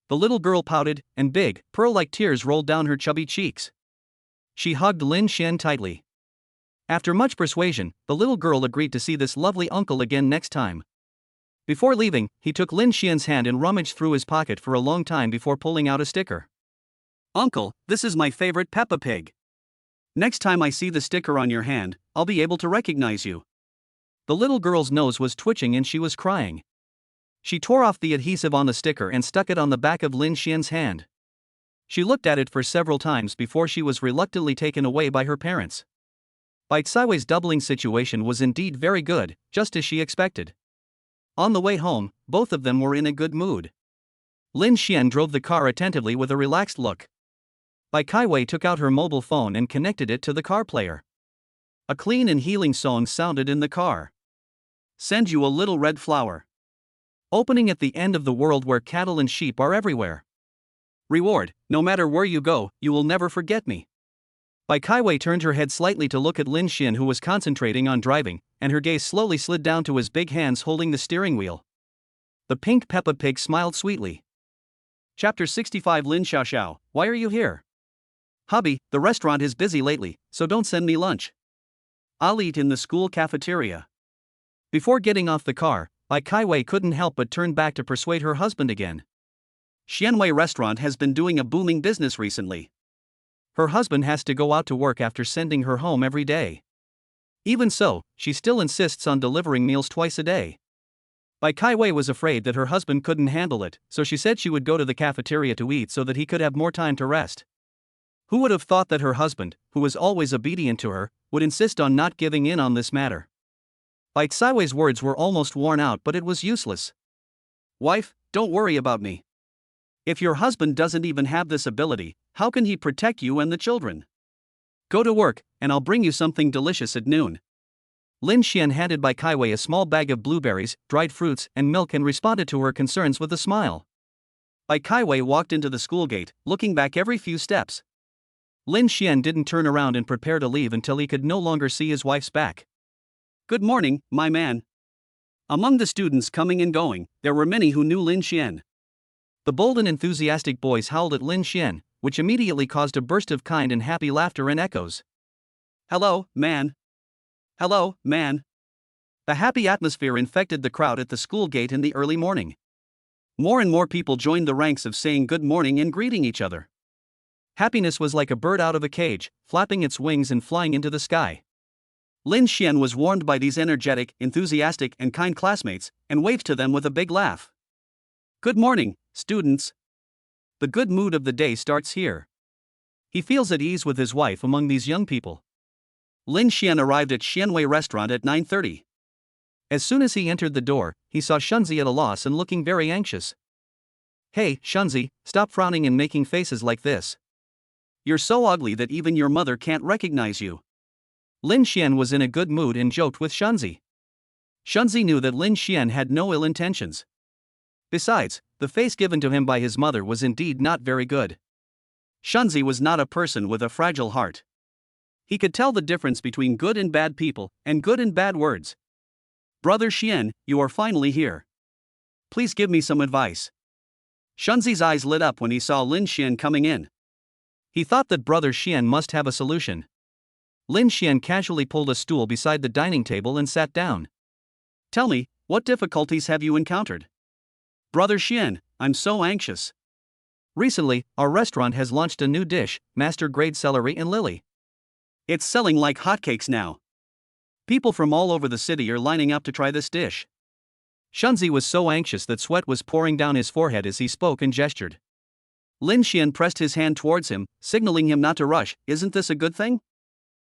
The little girl pouted, and big, pearl-like tears rolled down her chubby cheeks. She hugged Lin Xian tightly. After much persuasion, the little girl agreed to see this lovely uncle again next time. Before leaving, he took Lin Xian's hand and rummaged through his pocket for a long time before pulling out a sticker. "Uncle, this is my favorite Peppa Pig. Next time I see the sticker on your hand, I'll be able to recognize you." The little girl's nose was twitching and she was crying. She tore off the adhesive on the sticker and stuck it on the back of Lin Xian's hand. She looked at it for several times before she was reluctantly taken away by her parents. Baitsiwei's doubling situation was indeed very good, just as she expected. On the way home, both of them were in a good mood. Lin Xian drove the car attentively with a relaxed look. Baitsiwei took out her mobile phone and connected it to the car player. A clean and healing song sounded in the car. "Send you a little red flower." Opening at the end of the world where cattle and sheep are everywhere. Reward, no matter where you go, you will never forget me. Baitsiwei turned her head slightly to look at Lin Xian, who was concentrating on driving, and her gaze slowly slid down to his big hands holding the steering wheel. The pink Peppa Pig smiled sweetly. Chapter 65 Lin Xiaoxiao, why are you here? Hubby, the restaurant is busy lately, so don't send me lunch. I'll eat in the school cafeteria. Before getting off the car, Baitsiwei couldn't help but turn back to persuade her husband again. Xianwei restaurant has been doing a booming business recently. Her husband has to go out to work after sending her home every day. Even so, she still insists on delivering meals twice a day. Baitsiwei was afraid that her husband couldn't handle it, so she said she would go to the cafeteria to eat so that he could have more time to rest. Who would have thought that her husband, who was always obedient to her, would insist on not giving in on this matter? Baitsiwei's words were almost worn out, but it was useless. "Wife, don't worry about me. If your husband doesn't even have this ability, how can he protect you and the children? Go to work, and I'll bring you something delicious at noon." Lin Xian handed Baitsiwei a small bag of blueberries, dried fruits, and milk and responded to her concerns with a smile. Baitsiwei walked into the school gate, looking back every few steps. Lin Xian didn't turn around and prepare to leave until he could no longer see his wife's back. "Good morning, my man." Among the students coming and going, there were many who knew Lin Xian. The bold and enthusiastic boys howled at Lin Xian, which immediately caused a burst of kind and happy laughter and echoes. "Hello, man. Hello, man." The happy atmosphere infected the crowd at the school gate in the early morning. More and more people joined the ranks of saying good morning and greeting each other. Happiness was like a bird out of a cage, flapping its wings and flying into the sky. Lin Xian was warmed by these energetic, enthusiastic, and kind classmates, and waved to them with a big laugh. "Good morning, students. The good mood of the day starts here." He feels at ease with his wife among these young people. Lin Xian arrived at Xianwei restaurant at 9:30. As soon as he entered the door, he saw Shunzi at a loss and looking very anxious. "Hey, Shunzi, stop frowning and making faces like this. You're so ugly that even your mother can't recognize you." Lin Xian was in a good mood and joked with Shunzi. Shunzi knew that Lin Xian had no ill intentions. Besides, the face given to him by his mother was indeed not very good. Shunzi was not a person with a fragile heart. He could tell the difference between good and bad people, and good and bad words. "Brother Xian, you are finally here. Please give me some advice." Shunzi's eyes lit up when he saw Lin Xian coming in. He thought that Brother Xian must have a solution. Lin Xian casually pulled a stool beside the dining table and sat down. "Tell me, what difficulties have you encountered?" "Brother Xian, I'm so anxious. Recently, our restaurant has launched a new dish, master grade celery and lily. It's selling like hotcakes now. People from all over the city are lining up to try this dish." Shunzi was so anxious that sweat was pouring down his forehead as he spoke and gestured. Lin Xian pressed his hand towards him, signaling him not to rush. "Isn't this a good thing?"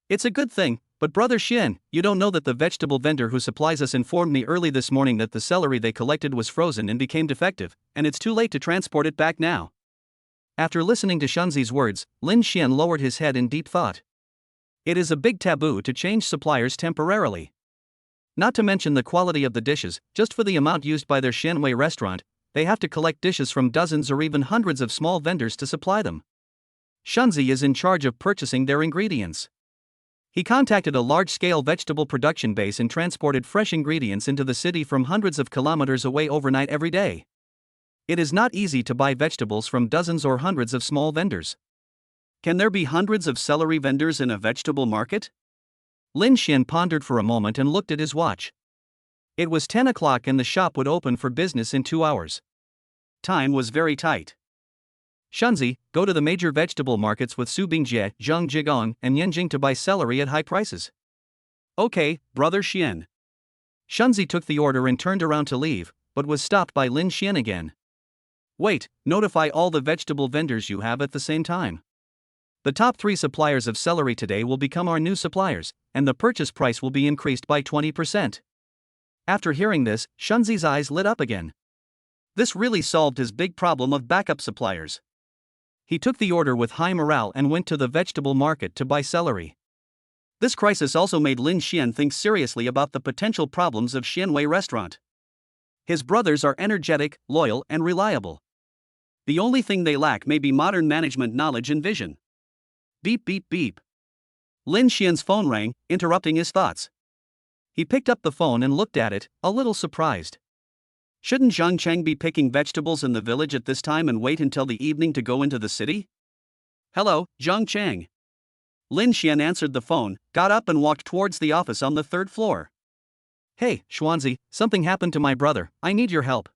"It's a good thing, But Brother Xian, you don't know that the vegetable vendor who supplies us informed me early this morning that the celery they collected was frozen and became defective, and it's too late to transport it back now. After listening to Shunzi's words, Lin Xian lowered his head in deep thought. It is a big taboo to change suppliers temporarily. Not to mention the quality of the dishes, just for the amount used by their Xianwei restaurant, they have to collect dishes from dozens or even hundreds of small vendors to supply them. Shunzi is in charge of purchasing their ingredients. He contacted a large-scale vegetable production base and transported fresh ingredients into the city from hundreds of kilometers away overnight every day. It is not easy to buy vegetables from dozens or hundreds of small vendors. Can there be hundreds of celery vendors in a vegetable market? Lin Xian pondered for a moment and looked at his watch. It was 10 o'clock and the shop would open for business in 2 hours. Time was very tight. Shunzi, go to the major vegetable markets with Su Bingjie, Zhang Jigong, and Yanjing to buy celery at high prices. Okay, Brother Xian. Shunzi took the order and turned around to leave, but was stopped by Lin Xian again. Wait, notify all the vegetable vendors you have at the same time. The top 3 suppliers of celery today will become our new suppliers, and the purchase price will be increased by 20%. After hearing this, Shunzi's eyes lit up again. This really solved his big problem of backup suppliers. He took the order with high morale and went to the vegetable market to buy celery. This crisis also made Lin Xian think seriously about the potential problems of Xianwei restaurant. His brothers are energetic, loyal, and reliable. The only thing they lack may be modern management knowledge and vision. Beep beep beep. Lin Xian's phone rang, interrupting his thoughts. He picked up the phone and looked at it, a little surprised. Shouldn't Zhang Cheng be picking vegetables in the village at this time and wait until the evening to go into the city? Hello, Zhang Cheng. Lin Xian answered the phone, got up and walked towards the office on the 3rd floor. Hey, Xuanzi, something happened to my brother, I need your help.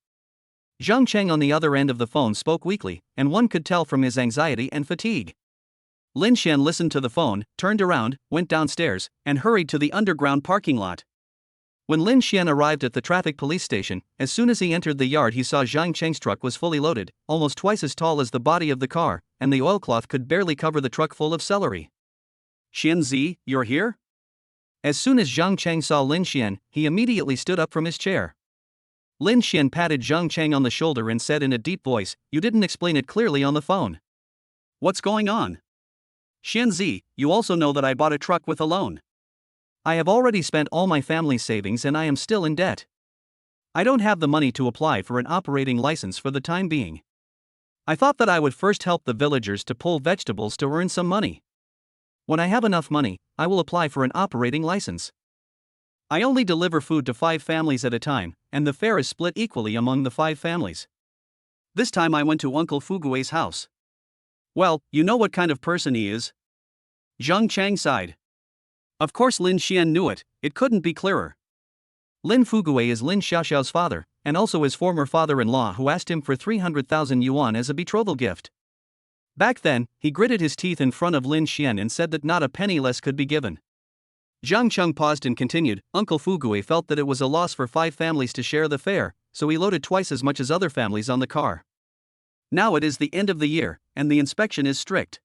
Zhang Cheng on the other end of the phone spoke weakly, and one could tell from his anxiety and fatigue. Lin Xian listened to the phone, turned around, went downstairs, and hurried to the underground parking lot. When Lin Xian arrived at the traffic police station, as soon as he entered the yard he saw Zhang Cheng's truck was fully loaded, almost twice as tall as the body of the car, and the oilcloth could barely cover the truck full of celery. Xianzi, you're here? As soon as Zhang Cheng saw Lin Xian, he immediately stood up from his chair. Lin Xian patted Zhang Cheng on the shoulder and said in a deep voice, "You didn't explain it clearly on the phone. What's going on? Xianzi, you also know that I bought a truck with a loan. I have already spent all my family's savings and I am still in debt. I don't have the money to apply for an operating license for the time being. I thought that I would first help the villagers to pull vegetables to earn some money. When I have enough money, I will apply for an operating license. I only deliver food to 5 families at a time, and the fare is split equally among the 5 families. This time I went to Uncle Fugue's house. Well, you know what kind of person he is." Zhang Cheng sighed. Of course Lin Xian knew it, it couldn't be clearer. Lin Fugue is Lin Xiaoxiao's father, and also his former father-in-law who asked him for 300,000 yuan as a betrothal gift. Back then, he gritted his teeth in front of Lin Xian and said that not a penny less could be given. Zhang Cheng paused and continued, Uncle Fugue felt that it was a loss for 5 families to share the fare, so he loaded twice as much as other families on the car. Now it is the end of the year, and the inspection is strict.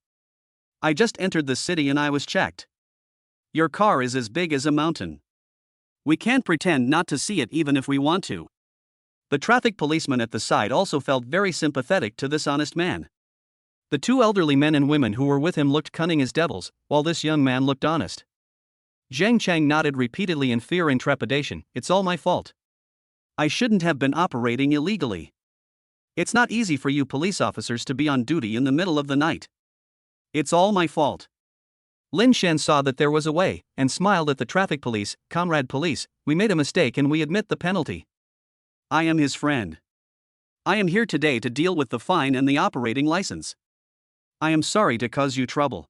I just entered the city and I was checked. Your car is as big as a mountain. We can't pretend not to see it even if we want to. The traffic policeman at the side also felt very sympathetic to this honest man. The 2 elderly men and women who were with him looked cunning as devils, while this young man looked honest. Zhang Cheng nodded repeatedly in fear and trepidation. It's all my fault. I shouldn't have been operating illegally. It's not easy for you police officers to be on duty in the middle of the night. It's all my fault. Lin Xian saw that there was a way, and smiled at the traffic police. Comrade police, we made a mistake and we admit the penalty. I am his friend. I am here today to deal with the fine and the operating license. I am sorry to cause you trouble.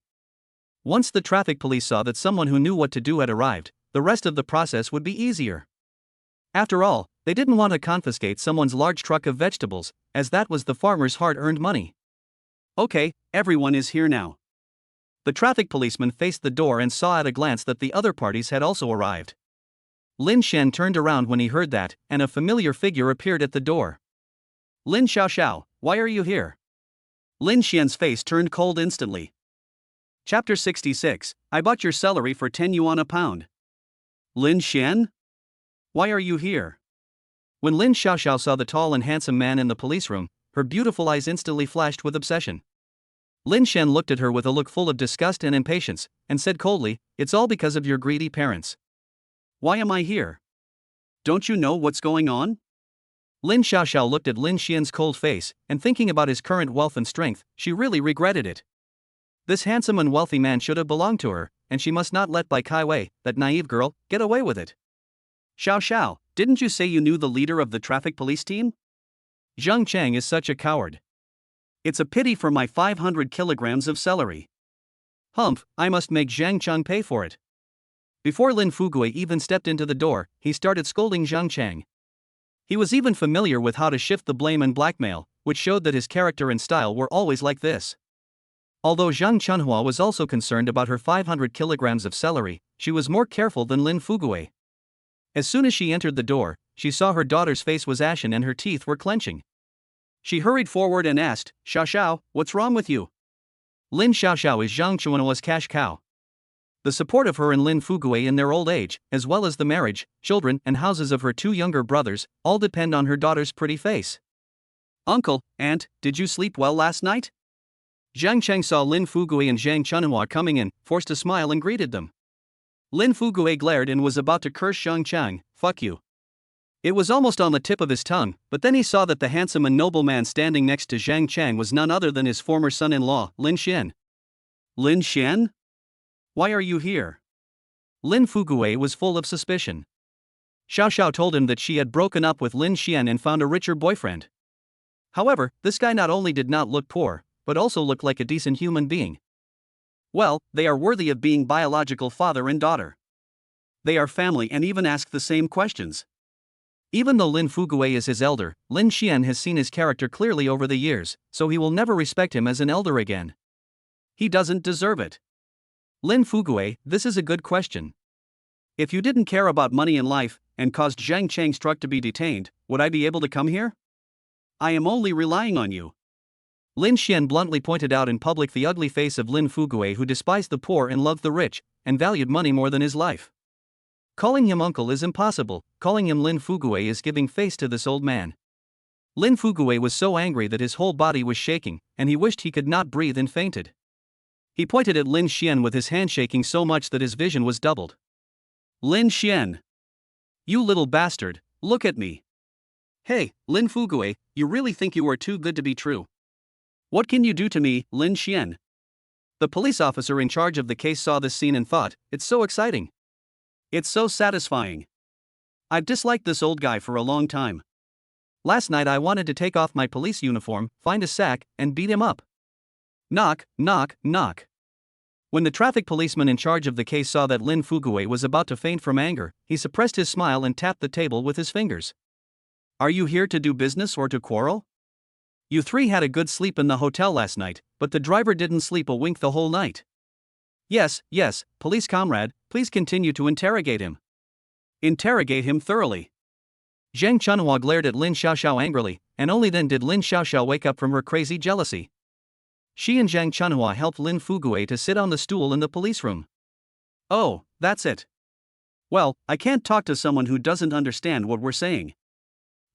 Once the traffic police saw that someone who knew what to do had arrived, the rest of the process would be easier. After all, they didn't want to confiscate someone's large truck of vegetables, as that was the farmer's hard-earned money. Okay, everyone is here now. The traffic policeman faced the door and saw at a glance that the other parties had also arrived. Lin Xian turned around when he heard that, and a familiar figure appeared at the door. Lin Xiaoxiao, why are you here? Lin Xian's face turned cold instantly. Chapter 66, I bought your celery for 10 yuan a pound. Lin Xian? Why are you here? When Lin Xiaoxiao saw the tall and handsome man in the police room, her beautiful eyes instantly flashed with obsession. Lin Xian looked at her with a look full of disgust and impatience, and said coldly, "It's all because of your greedy parents." Why am I here? Don't you know what's going on? Lin Xiaoxiao looked at Lin Xian's cold face, and thinking about his current wealth and strength, she really regretted it. This handsome and wealthy man should have belonged to her, and she must not let Bai Kaiwei, that naive girl, get away with it. Xiao, didn't you say you knew the leader of the traffic police team? Zhang Chang is such a coward. It's a pity for my 500 kilograms of celery. Humph, I must make Zhang Chang pay for it. Before Lin Fugui even stepped into the door, he started scolding Zhang Chang. He was even familiar with how to shift the blame and blackmail, which showed that his character and style were always like this. Although Zhang Chunhua was also concerned about her 500 kilograms of celery, she was more careful than Lin Fugui. As soon as she entered the door, she saw her daughter's face was ashen and her teeth were clenching. She hurried forward and asked, Xiao, what's wrong with you? Lin Xiaoxiao is Zhang Chunhua's cash cow. The support of her and Lin Fugui in their old age, as well as the marriage, children, and houses of her two younger brothers, all depend on her daughter's pretty face. Uncle, aunt, did you sleep well last night? Zhang Cheng saw Lin Fugui and Zhang Chunhua coming in, forced a smile and greeted them. Lin Fugui glared and was about to curse Zhang Cheng, fuck you. It was almost on the tip of his tongue, but then he saw that the handsome and noble man standing next to Zhang Chang was none other than his former son-in-law, Lin Xian. Lin Xian? Why are you here? Lin Fugui was full of suspicion. Xiao told him that she had broken up with Lin Xian and found a richer boyfriend. However, this guy not only did not look poor, but also looked like a decent human being. Well, they are worthy of being biological father and daughter. They are family and even ask the same questions. Even though Lin Fugui is his elder, Lin Xian has seen his character clearly over the years, so he will never respect him as an elder again. He doesn't deserve it. Lin Fugui, this is a good question. If you didn't care about money in life, and caused Zhang Chang's truck to be detained, would I be able to come here? I am only relying on you. Lin Xian bluntly pointed out in public the ugly face of Lin Fugui, who despised the poor and loved the rich, and valued money more than his life. Calling him uncle is impossible, calling him Lin Fugui is giving face to this old man. Lin Fugui was so angry that his whole body was shaking, and he wished he could not breathe and fainted. He pointed at Lin Xian with his hand shaking so much that his vision was doubled. Lin Xian! You little bastard, look at me. Hey, Lin Fugui, you really think you are too good to be true? What can you do to me, Lin Xian? The police officer in charge of the case saw this scene and thought, it's so exciting. It's so satisfying. I've disliked this old guy for a long time. Last night I wanted to take off my police uniform, find a sack, and beat him up. Knock, knock, knock. When the traffic policeman in charge of the case saw that Lin Fugui was about to faint from anger, he suppressed his smile and tapped the table with his fingers. Are you here to do business or to quarrel? You three had a good sleep in the hotel last night, but the driver didn't sleep a wink the whole night. Yes, police comrade, please continue to interrogate him. Interrogate him thoroughly. Zhang Chunhua glared at Lin Xiaoxiao angrily, and only then did Lin Xiaoxiao wake up from her crazy jealousy. She and Zhang Chunhua helped Lin Fugui to sit on the stool in the police room. Oh, that's it. Well, I can't talk to someone who doesn't understand what we're saying.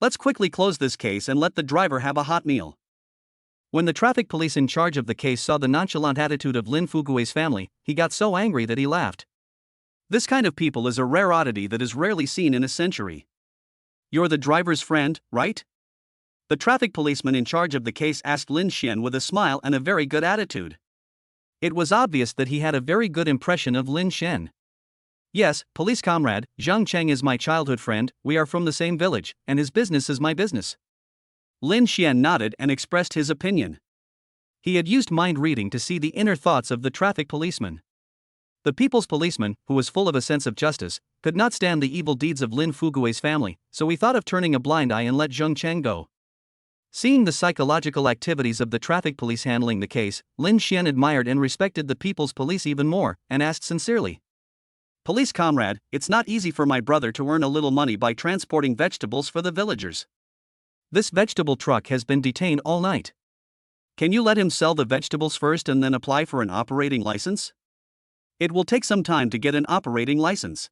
Let's quickly close this case and let the driver have a hot meal. When the traffic police in charge of the case saw the nonchalant attitude of Lin Fugui's family, he got so angry that he laughed. This kind of people is a rare oddity that is rarely seen in a century. You're the driver's friend, right? The traffic policeman in charge of the case asked Lin Xian with a smile and a very good attitude. It was obvious that he had a very good impression of Lin Xian. Yes, police comrade, Zhang Cheng is my childhood friend, we are from the same village, and his business is my business. Lin Xian nodded and expressed his opinion. He had used mind reading to see the inner thoughts of the traffic policeman. The people's policeman, who was full of a sense of justice, could not stand the evil deeds of Lin Fugui's family, so he thought of turning a blind eye and let Zhang Cheng go. Seeing the psychological activities of the traffic police handling the case, Lin Xian admired and respected the people's police even more, and asked sincerely. Police comrade, it's not easy for my brother to earn a little money by transporting vegetables for the villagers. This vegetable truck has been detained all night. Can you let him sell the vegetables first and then apply for an operating license? It will take some time to get an operating license.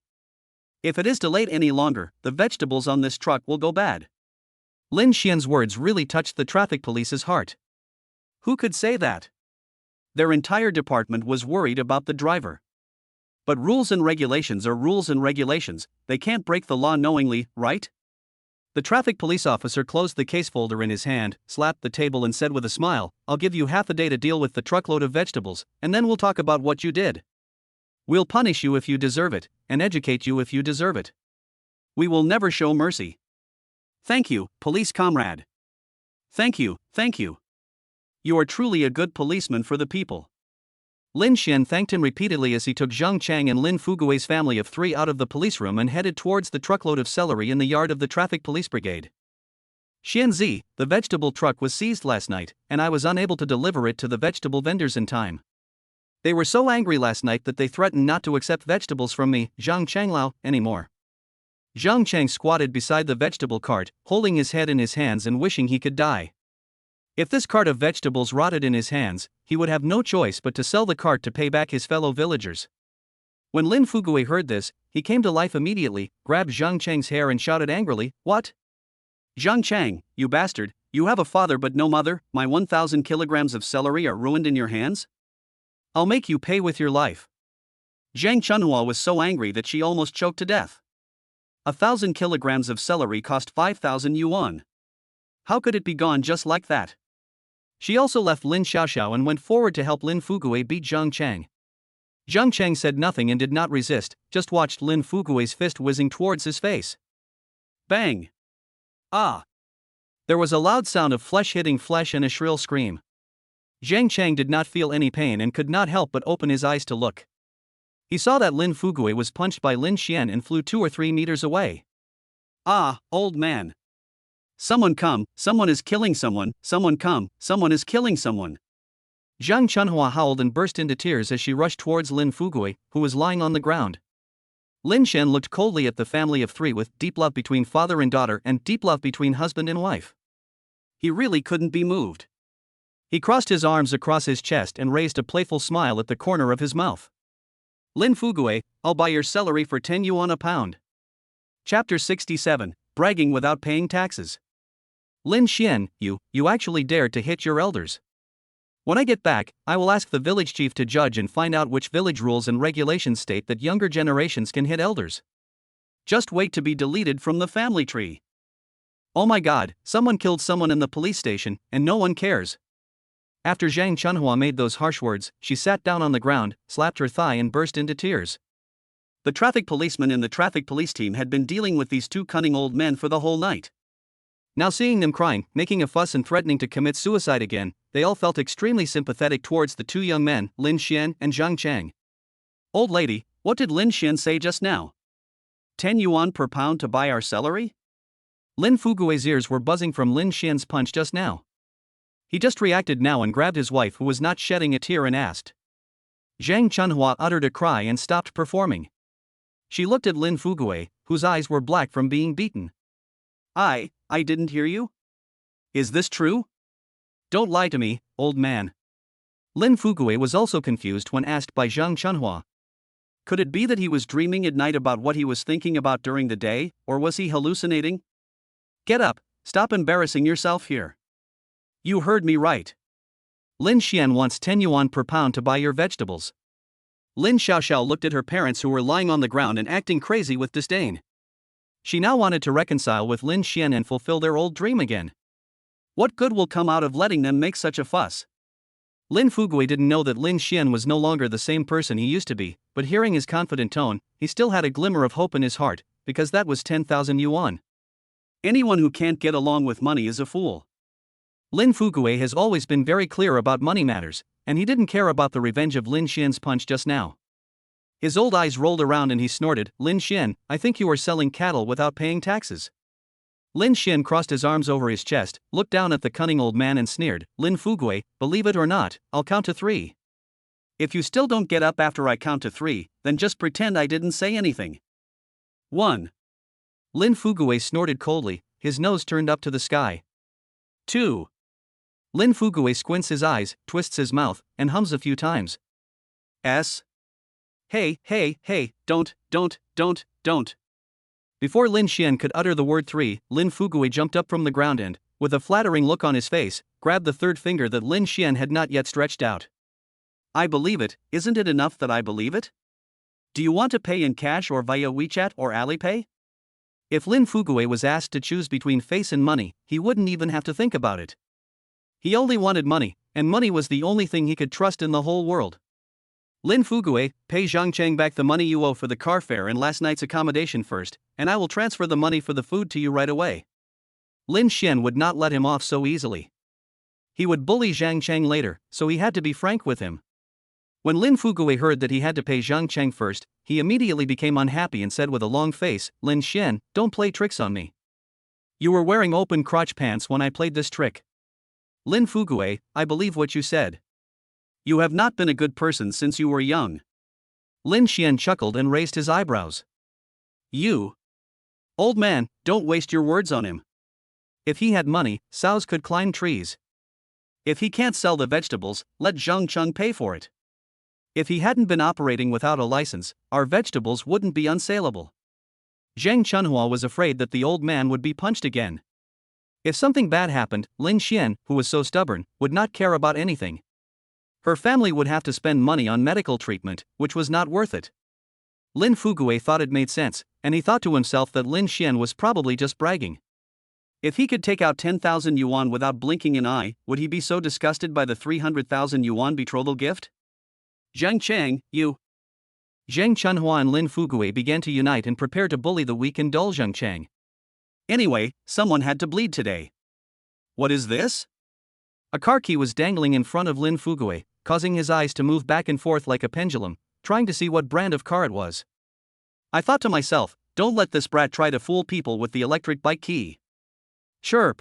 If it is delayed any longer, the vegetables on this truck will go bad. Lin Xian's words really touched the traffic police's heart. Who could say that? Their entire department was worried about the driver. But rules and regulations are rules and regulations, they can't break the law knowingly, right? The traffic police officer closed the case folder in his hand, slapped the table and said with a smile, "I'll give you half a day to deal with the truckload of vegetables, and then we'll talk about what you did. We'll punish you if you deserve it, and educate you if you deserve it. We will never show mercy. Thank you, police comrade. Thank you, thank you. You are truly a good policeman for the people." Lin Xian thanked him repeatedly as he took Zhang Chang and Lin Fugui's family of 3 out of the police room and headed towards the truckload of celery in the yard of the traffic police brigade. "Xianzi, the vegetable truck was seized last night, and I was unable to deliver it to the vegetable vendors in time. They were so angry last night that they threatened not to accept vegetables from me, Zhang Changlao, anymore." Zhang Chang squatted beside the vegetable cart, holding his head in his hands and wishing he could die. If this cart of vegetables rotted in his hands, he would have no choice but to sell the cart to pay back his fellow villagers. When Lin Fugui heard this, he came to life immediately, grabbed Zhang Chang's hair and shouted angrily, "What? Zhang Chang, you bastard, you have a father but no mother, my 1,000 kilograms of celery are ruined in your hands? I'll make you pay with your life." Zhang Chunhua was so angry that she almost choked to death. 1,000 kilograms of celery cost 5,000 yuan. How could it be gone just like that? She also left Lin Xiaoxiao and went forward to help Lin Fugui beat Zhang Chang. Zhang Chang said nothing and did not resist, just watched Lin Fugui's fist whizzing towards his face. Bang! Ah! There was a loud sound of flesh hitting flesh and a shrill scream. Zhang Chang did not feel any pain and could not help but open his eyes to look. He saw that Lin Fugui was punched by Lin Xian and flew 2 or 3 meters away. Ah, old man! Someone come, someone is killing someone, someone come, someone is killing someone. Zhang Chunhua howled and burst into tears as she rushed towards Lin Fugui, who was lying on the ground. Lin Xian looked coldly at the family of 3 with deep love between father and daughter and deep love between husband and wife. He really couldn't be moved. He crossed his arms across his chest and raised a playful smile at the corner of his mouth. Lin Fugui, I'll buy your celery for 10 yuan a pound. Chapter 67, Bragging Without Paying Taxes. Lin Xian, you actually dared to hit your elders. When I get back, I will ask the village chief to judge and find out which village rules and regulations state that younger generations can hit elders. Just wait to be deleted from the family tree. Oh my god, someone killed someone in the police station, and no one cares. After Zhang Chunhua made those harsh words, she sat down on the ground, slapped her thigh and burst into tears. The traffic policeman in the traffic police team had been dealing with these 2 cunning old men for the whole night. Now seeing them crying, making a fuss and threatening to commit suicide again, they all felt extremely sympathetic towards the 2 young men, Lin Xian and Zhang Chang. Old lady, what did Lin Xian say just now? 10 yuan per pound to buy our celery? Lin Fugui's ears were buzzing from Lin Xian's punch just now. He just reacted now and grabbed his wife who was not shedding a tear and asked. Zhang Chunhua uttered a cry and stopped performing. She looked at Lin Fugui, whose eyes were black from being beaten. I didn't hear you? Is this true? Don't lie to me, old man. Lin Fugui was also confused when asked by Zhang Chunhua. Could it be that he was dreaming at night about what he was thinking about during the day, or was he hallucinating? Get up, stop embarrassing yourself here. You heard me right. Lin Xian wants 10 yuan per pound to buy your vegetables. Lin Xiaoxiao looked at her parents who were lying on the ground and acting crazy with disdain. She now wanted to reconcile with Lin Xian and fulfill their old dream again. What good will come out of letting them make such a fuss? Lin Fugui didn't know that Lin Xian was no longer the same person he used to be, but hearing his confident tone, he still had a glimmer of hope in his heart, because that was 10,000 yuan. Anyone who can't get along with money is a fool. Lin Fugui has always been very clear about money matters, and he didn't care about the revenge of Lin Xian's punch just now. His old eyes rolled around and he snorted, Lin Xian, I think you are selling cattle without paying taxes. Lin Xian crossed his arms over his chest, looked down at the cunning old man and sneered, Lin Fugui, believe it or not, I'll count to 3. If you still don't get up after I count to 3, then just pretend I didn't say anything. 1. Lin Fugui snorted coldly, his nose turned up to the sky. 2. Lin Fuguei squints his eyes, twists his mouth, and hums a few times. Hey, don't. Before Lin Xian could utter the word 3, Lin Fuguei jumped up from the ground and, with a flattering look on his face, grabbed the third finger that Lin Xian had not yet stretched out. I believe it, isn't it enough that I believe it? Do you want to pay in cash or via WeChat or Alipay? If Lin Fuguei was asked to choose between face and money, he wouldn't even have to think about it. He only wanted money, and money was the only thing he could trust in the whole world. Lin Fuguei, pay Zhang Chang back the money you owe for the car fare and last night's accommodation first, and I will transfer the money for the food to you right away. Lin Xian would not let him off so easily. He would bully Zhang Chang later, so he had to be frank with him. When Lin Fuguei heard that he had to pay Zhang Chang first, he immediately became unhappy and said with a long face, Lin Xian, don't play tricks on me. You were wearing open crotch pants when I played this trick. Lin Fuguei, I believe what you said. You have not been a good person since you were young. Lin Xian chuckled and raised his eyebrows. You. Old man, don't waste your words on him. If he had money, sows could climb trees. If he can't sell the vegetables, let Zhang Cheng pay for it. If he hadn't been operating without a license, our vegetables wouldn't be unsaleable. Zhang Chunhua was afraid that the old man would be punched again. If something bad happened, Lin Xian, who was so stubborn, would not care about anything. Her family would have to spend money on medical treatment, which was not worth it. Lin Fuguei thought it made sense, and he thought to himself that Lin Xian was probably just bragging. If he could take out 10,000 yuan without blinking an eye, would he be so disgusted by the 300,000 yuan betrothal gift? Zhang Chang, you. Zhang Chunhua and Lin Fuguei began to unite and prepare to bully the weak and dull Zhang Chang. Anyway, someone had to bleed today. What is this? A car key was dangling in front of Lin Fuguei, causing his eyes to move back and forth like a pendulum, trying to see what brand of car it was. I thought to myself, don't let this brat try to fool people with the electric bike key. Chirp.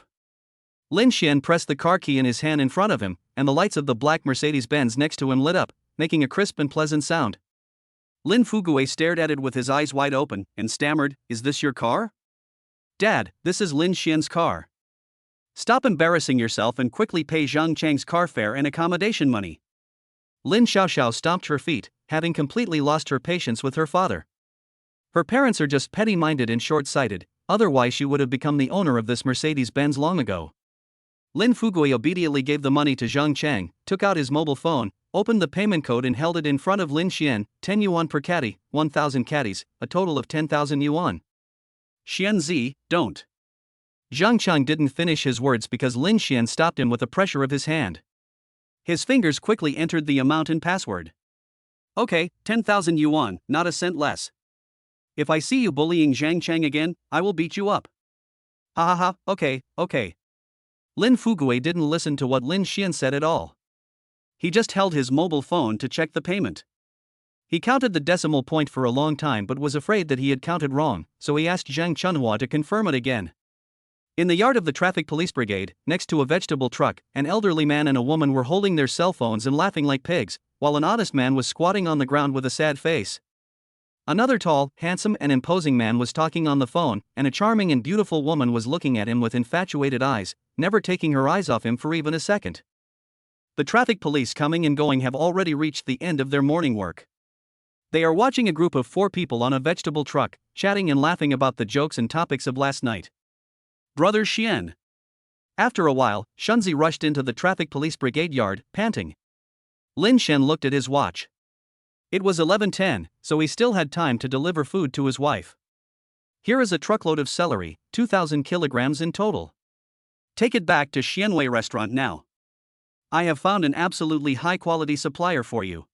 Lin Xian pressed the car key in his hand in front of him, and the lights of the black Mercedes-Benz next to him lit up, making a crisp and pleasant sound. Lin Fuguei stared at it with his eyes wide open, and stammered, Is this your car? Dad, this is Lin Xian's car. Stop embarrassing yourself and quickly pay Zhang Chang's car fare and accommodation money. Lin Xiaoxiao stomped her feet, having completely lost her patience with her father. Her parents are just petty-minded and short-sighted, otherwise she would have become the owner of this Mercedes-Benz long ago. Lin Fuguei obediently gave the money to Zhang Chang, took out his mobile phone, opened the payment code and held it in front of Lin Xian, 10 yuan per caddy, 1,000 caddies, a total of 10,000 yuan. Xianzi, don't. Zhang Chang didn't finish his words because Lin Xian stopped him with a pressure of his hand. His fingers quickly entered the amount and password. Okay, 10,000 yuan, not a cent less. If I see you bullying Zhang Chang again, I will beat you up. Ha ha ha, okay. Lin Fuguei didn't listen to what Lin Xian said at all. He just held his mobile phone to check the payment. He counted the decimal point for a long time but was afraid that he had counted wrong, so he asked Zhang Chunhua to confirm it again. In the yard of the traffic police brigade, next to a vegetable truck, an elderly man and a woman were holding their cell phones and laughing like pigs, while an honest man was squatting on the ground with a sad face. Another tall, handsome and imposing man was talking on the phone, and a charming and beautiful woman was looking at him with infatuated eyes, never taking her eyes off him for even a second. The traffic police coming and going have already reached the end of their morning work. They are watching a group of 4 people on a vegetable truck, chatting and laughing about the jokes and topics of last night. Brother Xian. After a while, Shunzi rushed into the traffic police brigade yard, panting. Lin Xian looked at his watch. It was 11:10, so he still had time to deliver food to his wife. Here is a truckload of celery, 2,000 kilograms in total. Take it back to Xianwei restaurant now. I have found an absolutely high-quality supplier for you.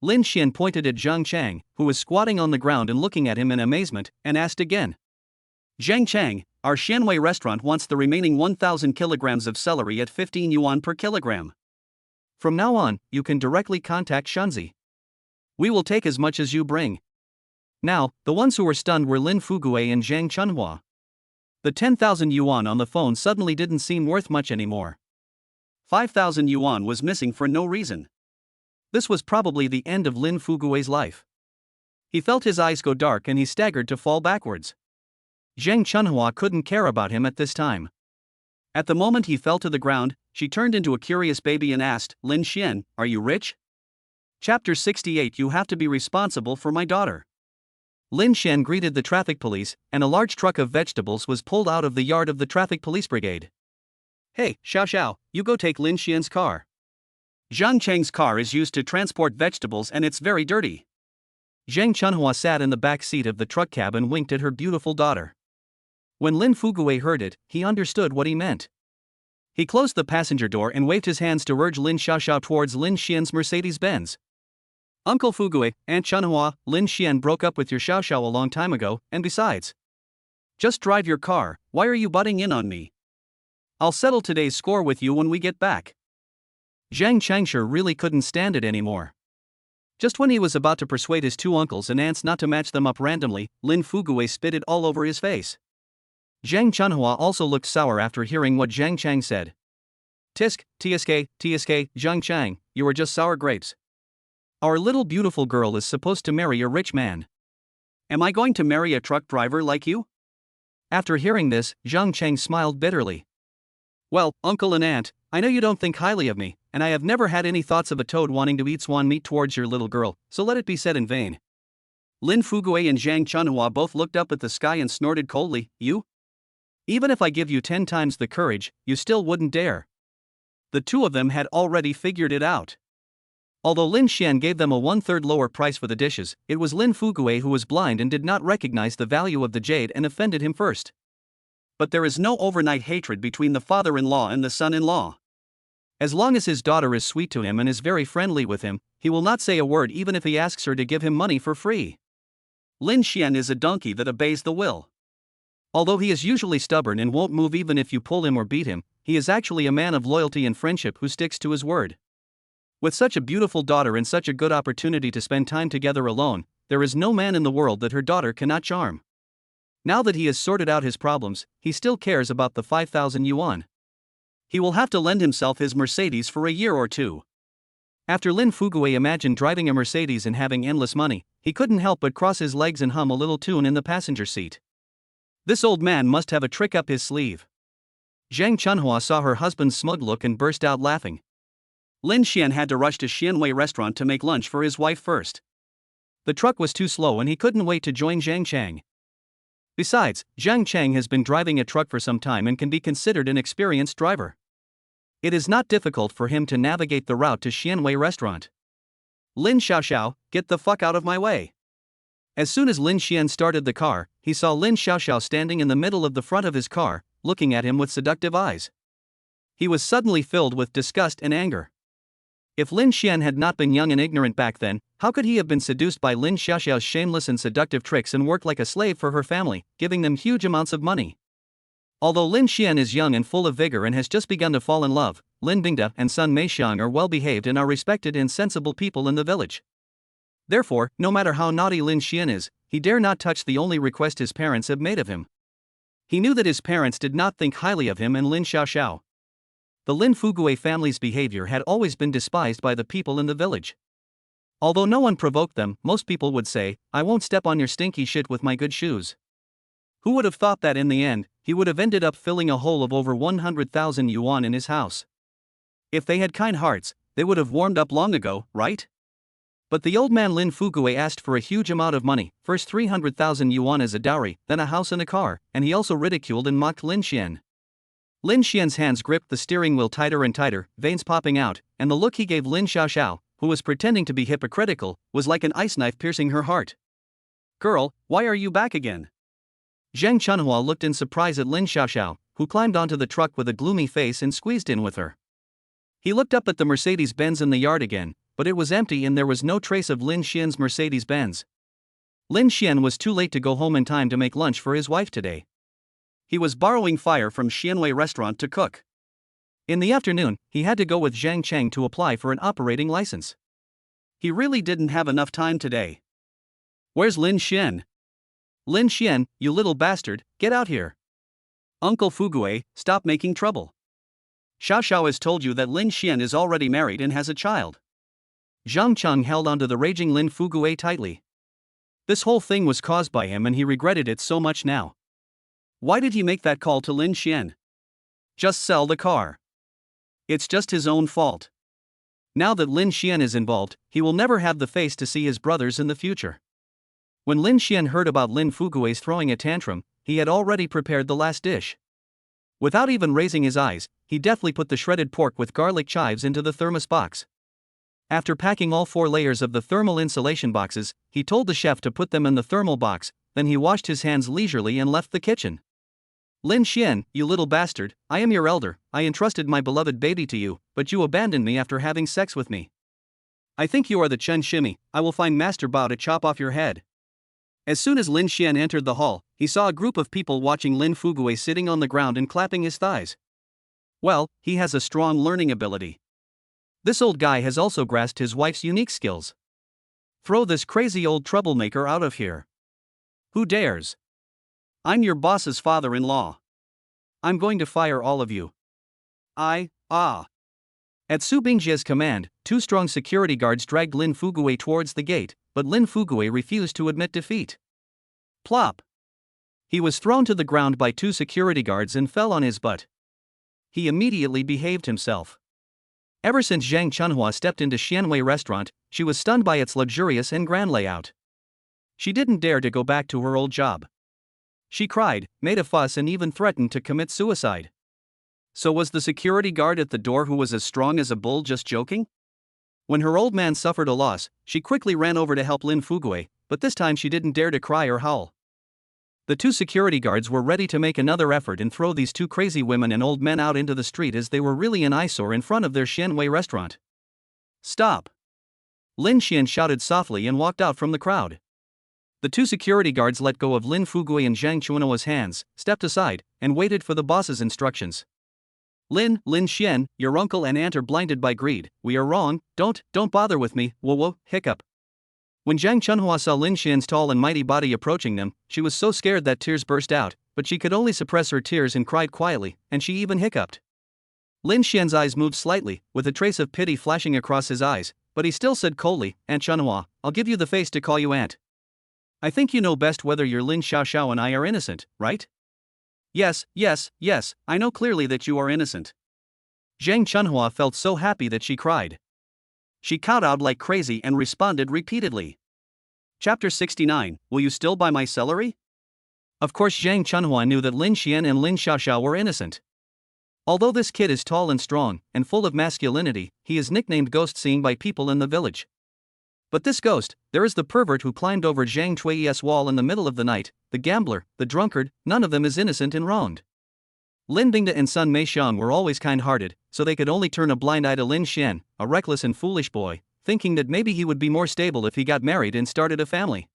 Lin Xian pointed at Zhang Chang, who was squatting on the ground and looking at him in amazement, and asked again. Zhang Chang, our Xianwei restaurant wants the remaining 1,000 kilograms of celery at 15 yuan per kilogram. From now on, you can directly contact Shunzi. We will take as much as you bring. Now, the ones who were stunned were Lin Fuguei and Zhang Chunhua. The 10,000 yuan on the phone suddenly didn't seem worth much anymore. 5,000 yuan was missing for no reason. This was probably the end of Lin Fuguei's life. He felt his eyes go dark and he staggered to fall backwards. Zhang Chunhua couldn't care about him at this time. At the moment he fell to the ground, she turned into a curious baby and asked, Lin Xian, are you rich? Chapter 68. You have to be responsible for my daughter. Lin Xian greeted the traffic police, and a large truck of vegetables was pulled out of the yard of the traffic police brigade. Hey, Xiao Xiao, you go take Lin Xian's car. Zhang Cheng's car is used to transport vegetables and it's very dirty. Zhang Chunhua sat in the back seat of the truck cab and winked at her beautiful daughter. When Lin Fugui heard it, he understood what he meant. He closed the passenger door and waved his hands to urge Lin Xiaoxiao towards Lin Xian's Mercedes-Benz. Uncle Fugui, Aunt Chunhua, Lin Xian broke up with your Xiaoxiao a long time ago, and besides, just drive your car, why are you butting in on me? I'll settle today's score with you when we get back. Zhang Changshi really couldn't stand it anymore. Just when he was about to persuade his two uncles and aunts not to match them up randomly, Lin Fugui spit it all over his face. Zhang Chunhua also looked sour after hearing what Zhang Chang said. Tisk, tsk, Zhang Chang, you are just sour grapes. Our little beautiful girl is supposed to marry a rich man. Am I going to marry a truck driver like you? After hearing this, Zhang Chang smiled bitterly. Well, uncle and aunt, I know you don't think highly of me, and I have never had any thoughts of a toad wanting to eat swan meat towards your little girl, so let it be said in vain. Lin Fugui and Zhang Chunhua both looked up at the sky and snorted coldly, you? Even if I give you 10 times the courage, you still wouldn't dare. The two of them had already figured it out. Although Lin Xian gave them a 1/3 lower price for the dishes, it was Lin Fugui who was blind and did not recognize the value of the jade and offended him first. But there is no overnight hatred between the father-in-law and the son-in-law. As long as his daughter is sweet to him and is very friendly with him, he will not say a word even if he asks her to give him money for free. Lin Xian is a donkey that obeys the will. Although he is usually stubborn and won't move even if you pull him or beat him, he is actually a man of loyalty and friendship who sticks to his word. With such a beautiful daughter and such a good opportunity to spend time together alone, there is no man in the world that her daughter cannot charm. Now that he has sorted out his problems, he still cares about the 5,000 yuan. He will have to lend himself his Mercedes for a year or two. After Lin Fugui imagined driving a Mercedes and having endless money, he couldn't help but cross his legs and hum a little tune in the passenger seat. This old man must have a trick up his sleeve. Zhang Chunhua saw her husband's smug look and burst out laughing. Lin Xian had to rush to Xianwei restaurant to make lunch for his wife first. The truck was too slow and he couldn't wait to join Zhang Chang. Besides, Zhang Chang has been driving a truck for some time and can be considered an experienced driver. It is not difficult for him to navigate the route to Xianwei restaurant. Lin Xiaoxiao, get the fuck out of my way. As soon as Lin Xian started the car, he saw Lin Xiaoxiao standing in the middle of the front of his car, looking at him with seductive eyes. He was suddenly filled with disgust and anger. If Lin Xian had not been young and ignorant back then, how could he have been seduced by Lin Xiaoxiao's shameless and seductive tricks and work like a slave for her family, giving them huge amounts of money? Although Lin Xian is young and full of vigor and has just begun to fall in love, Lin Bingda and son Mei Xiang are well-behaved and are respected and sensible people in the village. Therefore, no matter how naughty Lin Xian is, he dare not touch the only request his parents have made of him. He knew that his parents did not think highly of him and Lin Xiaoxiao. The Lin Fugui family's behavior had always been despised by the people in the village. Although no one provoked them, most people would say, I won't step on your stinky shit with my good shoes. Who would have thought that in the end, he would have ended up filling a hole of over 100,000 yuan in his house? If they had kind hearts, they would have warmed up long ago, right? But the old man Lin Fugui asked for a huge amount of money, first 300,000 yuan as a dowry, then a house and a car, and he also ridiculed and mocked Lin Xian. Lin Xian's hands gripped the steering wheel tighter and tighter, veins popping out, and the look he gave Lin Xiaoxiao, who was pretending to be hypocritical, was like an ice knife piercing her heart. Girl, why are you back again? Zhang Chunhua looked in surprise at Lin Xiaoxiao, who climbed onto the truck with a gloomy face and squeezed in with her. He looked up at the Mercedes-Benz in the yard again, but it was empty and there was no trace of Lin Xian's Mercedes-Benz. Lin Xian was too late to go home in time to make lunch for his wife today. He was borrowing fire from Xianwei restaurant to cook. In the afternoon, he had to go with Zhang Chang to apply for an operating license. He really didn't have enough time today. Where's Lin Xian? Lin Xian, you little bastard, get out here. Uncle Fugui, stop making trouble. Xiaoxiao has told you that Lin Xian is already married and has a child. Zhang Chang held onto the raging Lin Fugui tightly. This whole thing was caused by him and he regretted it so much now. Why did he make that call to Lin Xian? Just sell the car. It's just his own fault. Now that Lin Xian is involved, he will never have the face to see his brothers in the future. When Lin Xian heard about Lin Fugui's throwing a tantrum, he had already prepared the last dish. Without even raising his eyes, he deftly put the shredded pork with garlic chives into the thermos box. After packing all 4 layers of the thermal insulation boxes, he told the chef to put them in the thermal box, then he washed his hands leisurely and left the kitchen. Lin Xian, you little bastard, I am your elder, I entrusted my beloved baby to you, but you abandoned me after having sex with me. I think you are the Chen Shimmy, I will find Master Bao to chop off your head. As soon as Lin Xian entered the hall, he saw a group of people watching Lin Fugui sitting on the ground and clapping his thighs. Well, he has a strong learning ability. This old guy has also grasped his wife's unique skills. Throw this crazy old troublemaker out of here. Who dares? I'm your boss's father-in-law. I'm going to fire all of you. At Su Bingjie's command, 2 strong security guards dragged Lin Fugui towards the gate, but Lin Fugui refused to admit defeat. Plop! He was thrown to the ground by 2 security guards and fell on his butt. He immediately behaved himself. Ever since Zhang Chunhua stepped into Xianwei restaurant, she was stunned by its luxurious and grand layout. She didn't dare to go back to her old job. She cried, made a fuss and even threatened to commit suicide. So was the security guard at the door who was as strong as a bull just joking? When her old man suffered a loss, she quickly ran over to help Lin Fugui, but this time she didn't dare to cry or howl. The 2 security guards were ready to make another effort and throw these 2 crazy women and old men out into the street as they were really an eyesore in front of their Xianwei restaurant. Stop! Lin Xian shouted softly and walked out from the crowd. The 2 security guards let go of Lin Fugui and Zhang Chunhua's hands, stepped aside, and waited for the boss's instructions. Lin Xian, your uncle and aunt are blinded by greed, we are wrong, don't bother with me, whoa, hiccup. When Zhang Chunhua saw Lin Xian's tall and mighty body approaching them, she was so scared that tears burst out, but she could only suppress her tears and cried quietly, and she even hiccuped. Lin Xian's eyes moved slightly, with a trace of pity flashing across his eyes, but he still said coldly, Aunt Chunhua, I'll give you the face to call you aunt. I think you know best whether your Lin Xiaoxiao and I are innocent, right? Yes, I know clearly that you are innocent. Zhang Chunhua felt so happy that she cried. She kowtowed like crazy and responded repeatedly. Chapter 69, Will you still buy my celery? Of course Zhang Chunhua knew that Lin Xian and Lin Xiaoxiao were innocent. Although this kid is tall and strong, and full of masculinity, he is nicknamed Ghost Seeing by people in the village. But this ghost, there is the pervert who climbed over Zhang Chui's wall in the middle of the night, the gambler, the drunkard, none of them is innocent and wronged. Lin Bingda and son Mei Xiang were always kind-hearted, so they could only turn a blind eye to Lin Xian, a reckless and foolish boy, thinking that maybe he would be more stable if he got married and started a family.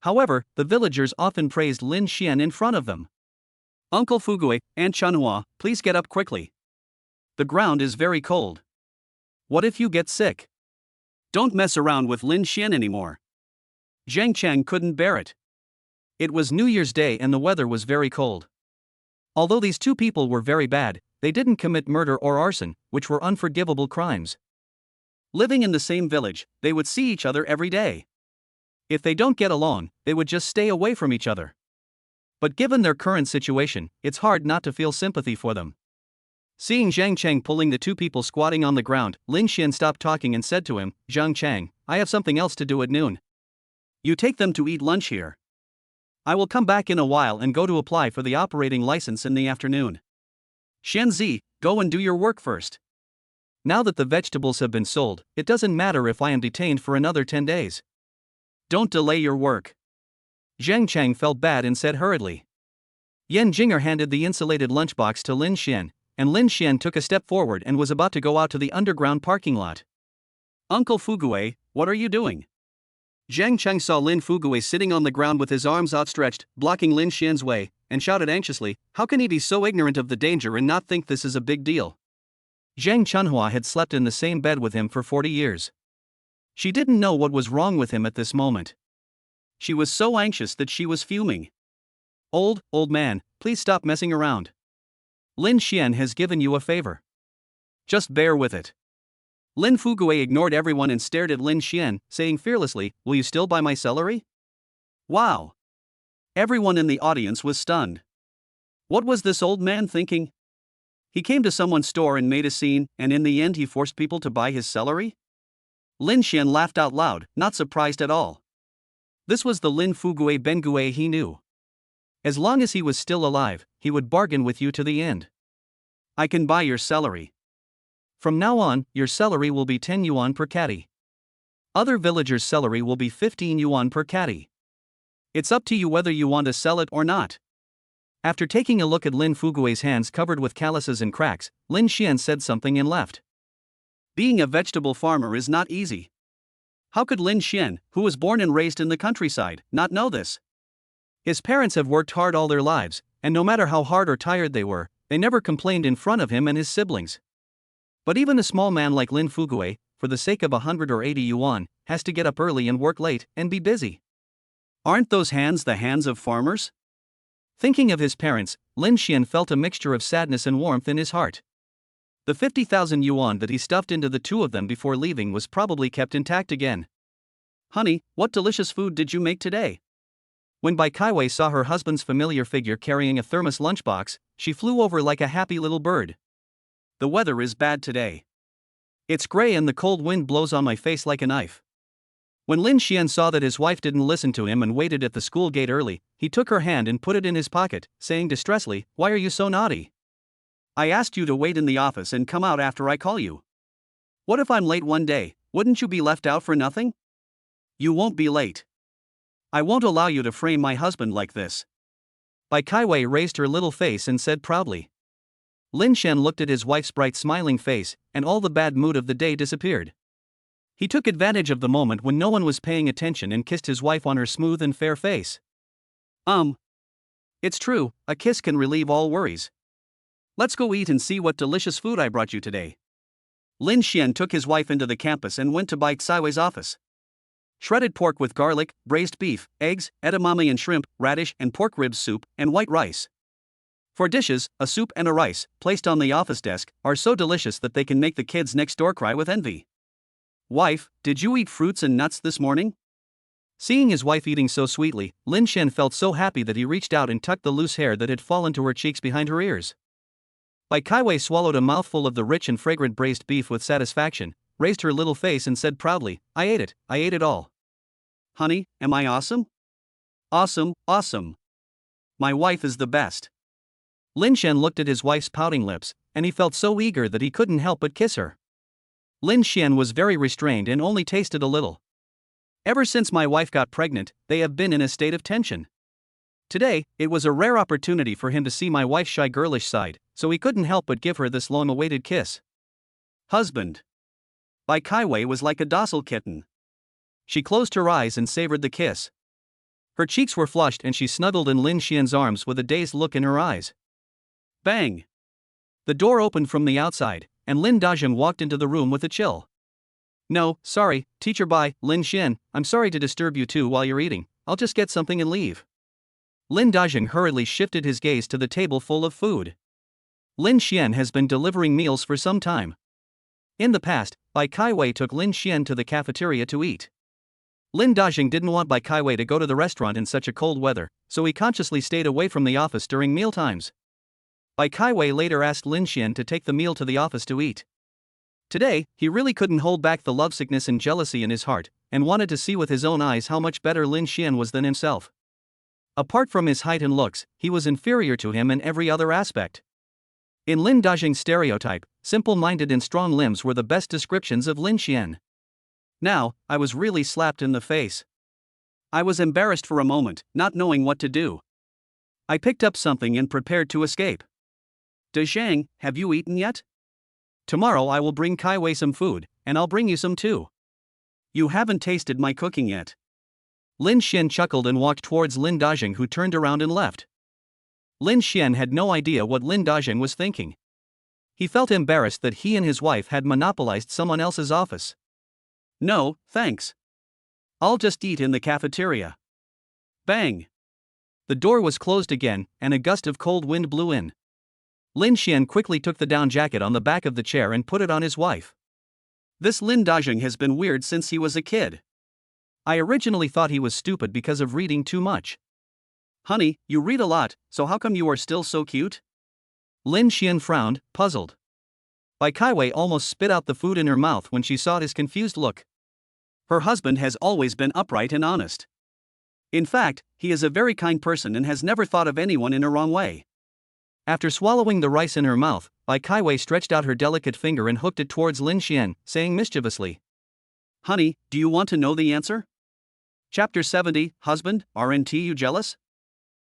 However, the villagers often praised Lin Xian in front of them. Uncle Fugui, Aunt Chunhua, please get up quickly. The ground is very cold. What if you get sick? Don't mess around with Lin Xian anymore. Zhang Chang couldn't bear it. It was New Year's Day and the weather was very cold. Although these 2 people were very bad, they didn't commit murder or arson, which were unforgivable crimes. Living in the same village, they would see each other every day. If they don't get along, they would just stay away from each other. But given their current situation, it's hard not to feel sympathy for them. Seeing Zhang Chang pulling the 2 people squatting on the ground, Lin Xian stopped talking and said to him, Zhang Chang, I have something else to do at noon. You take them to eat lunch here. I will come back in a while and go to apply for the operating license in the afternoon. Xianzi, go and do your work first. Now that the vegetables have been sold, it doesn't matter if I am detained for another 10 days. Don't delay your work. Zhang Chang felt bad and said hurriedly. Yan Jinger handed the insulated lunchbox to Lin Xian, and Lin Xian took a step forward and was about to go out to the underground parking lot. Uncle Fugui, what are you doing? Zhang Cheng saw Lin Fugui sitting on the ground with his arms outstretched, blocking Lin Xian's way, and shouted anxiously, how can he be so ignorant of the danger and not think this is a big deal? Zhang Chunhua had slept in the same bed with him for 40 years. She didn't know what was wrong with him at this moment. She was so anxious that she was fuming. Old man, please stop messing around. Lin Xian has given you a favor. Just bear with it. Lin Fugui ignored everyone and stared at Lin Xian, saying fearlessly, will you still buy my celery? Wow! Everyone in the audience was stunned. What was this old man thinking? He came to someone's store and made a scene, and in the end he forced people to buy his celery? Lin Xian laughed out loud, not surprised at all. This was the Lin Fugue Bengue he knew. As long as he was still alive, he would bargain with you to the end. I can buy your celery. From now on, your celery will be 10 yuan per catty. Other villagers' celery will be 15 yuan per catty. It's up to you whether you want to sell it or not. After taking a look at Lin Fugue's hands covered with calluses and cracks, Lin Xian said something and left. Being a vegetable farmer is not easy. How could Lin Xian, who was born and raised in the countryside, not know this? His parents have worked hard all their lives, and no matter how hard or tired they were, they never complained in front of him and his siblings. But even a small man like Lin Fugue, for the sake of 100 or 80 yuan, has to get up early and work late and be busy. Aren't those hands the hands of farmers? Thinking of his parents, Lin Xian felt a mixture of sadness and warmth in his heart. The 50,000 yuan that he stuffed into the two of them before leaving was probably kept intact again. Honey, what delicious food did you make today? When Bai Kaiwei saw her husband's familiar figure carrying a thermos lunchbox, she flew over like a happy little bird. The weather is bad today. It's gray and the cold wind blows on my face like a knife. When Lin Xian saw that his wife didn't listen to him and waited at the school gate early, he took her hand and put it in his pocket, saying distressfully, "Why are you so naughty? I asked you to wait in the office and come out after I call you. What if I'm late one day, wouldn't you be left out for nothing? You won't be late. I won't allow you to frame my husband like this." Bai Kaiwei raised her little face and said proudly. Lin Xian looked at his wife's bright smiling face, and all the bad mood of the day disappeared. He took advantage of the moment when no one was paying attention and kissed his wife on her smooth and fair face. It's true, a kiss can relieve all worries. Let's go eat and see what delicious food I brought you today. Lin Xian took his wife into the campus and went to Bai Kaiwei's office. Shredded pork with garlic, braised beef, eggs, edamame and shrimp, radish and pork ribs soup, and white rice. For dishes, a soup and a rice, placed on the office desk, are so delicious that they can make the kids next door cry with envy. Wife, did you eat fruits and nuts this morning? Seeing his wife eating so sweetly, Lin Xian felt so happy that he reached out and tucked the loose hair that had fallen to her cheeks behind her ears. Bai Kaiwei swallowed a mouthful of the rich and fragrant braised beef with satisfaction, raised her little face and said proudly, I ate it all. Honey, am I awesome? Awesome, awesome. My wife is the best. Lin Xian looked at his wife's pouting lips, and he felt so eager that he couldn't help but kiss her. Lin Xian was very restrained and only tasted a little. Ever since my wife got pregnant, they have been in a state of tension. Today, it was a rare opportunity for him to see my wife's shy girlish side, so he couldn't help but give her this long-awaited kiss. Husband. Bai Kaiwei was like a docile kitten. She closed her eyes and savored the kiss. Her cheeks were flushed and she snuggled in Lin Xian's arms with a dazed look in her eyes. Bang! The door opened from the outside, and Lin Dazheng walked into the room with a chill. No, sorry, teacher Bai, Lin Xian, I'm sorry to disturb you too while you're eating, I'll just get something and leave. Lin Dazheng hurriedly shifted his gaze to the table full of food. Lin Xian has been delivering meals for some time. In the past, Bai Kaiwei took Lin Xian to the cafeteria to eat. Lin Dazheng didn't want Bai Kaiwei to go to the restaurant in such a cold weather, so he consciously stayed away from the office during mealtimes. Bai Kaiwei later asked Lin Xian to take the meal to the office to eat. Today, he really couldn't hold back the lovesickness and jealousy in his heart, and wanted to see with his own eyes how much better Lin Xian was than himself. Apart from his height and looks, he was inferior to him in every other aspect. In Lin Dazheng's stereotype, simple-minded and strong limbs were the best descriptions of Lin Xian. Now, I was really slapped in the face. I was embarrassed for a moment, not knowing what to do. I picked up something and prepared to escape. Dazheng, have you eaten yet? Tomorrow I will bring Kaiwei some food, and I'll bring you some too. You haven't tasted my cooking yet. Lin Xian chuckled and walked towards Lin Dazheng, who turned around and left. Lin Xian had no idea what Lin Dazheng was thinking. He felt embarrassed that he and his wife had monopolized someone else's office. No, thanks. I'll just eat in the cafeteria. Bang! The door was closed again, and a gust of cold wind blew in. Lin Xian quickly took the down jacket on the back of the chair and put it on his wife. This Lin Dazheng has been weird since he was a kid. I originally thought he was stupid because of reading too much. Honey, you read a lot, so how come you are still so cute? Lin Xian frowned, puzzled. Bai Kaiwei almost spit out the food in her mouth when she saw his confused look. Her husband has always been upright and honest. In fact, he is a very kind person and has never thought of anyone in a wrong way. After swallowing the rice in her mouth, Bai Kaiwei stretched out her delicate finger and hooked it towards Lin Xian, saying mischievously, "Honey, do you want to know the answer?" Chapter 70, Husband, aren't you jealous?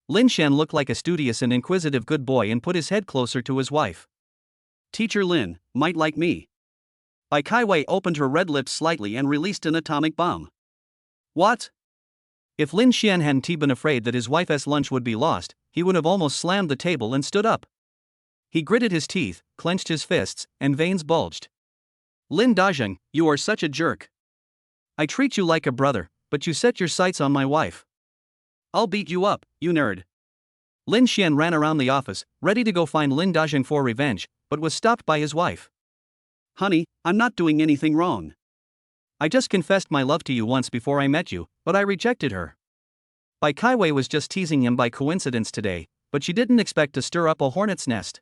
Lin Xian looked like a studious and inquisitive good boy and put his head closer to his wife. Teacher Lin, might like me. Bai Kaiwei opened her red lips slightly and released an atomic bomb. What? If Lin Xian hadn't been afraid that his wife's lunch would be lost, he would have almost slammed the table and stood up. He gritted his teeth, clenched his fists, and veins bulged. Lin Dazheng, you are such a jerk. I treat you like a brother, but you set your sights on my wife. I'll beat you up, you nerd. Lin Xian ran around the office, ready to go find Lin Dazheng for revenge, but was stopped by his wife. Honey, I'm not doing anything wrong. I just confessed my love to you once before I met you, but I rejected her. Bai Kaiwei was just teasing him by coincidence today, but she didn't expect to stir up a hornet's nest.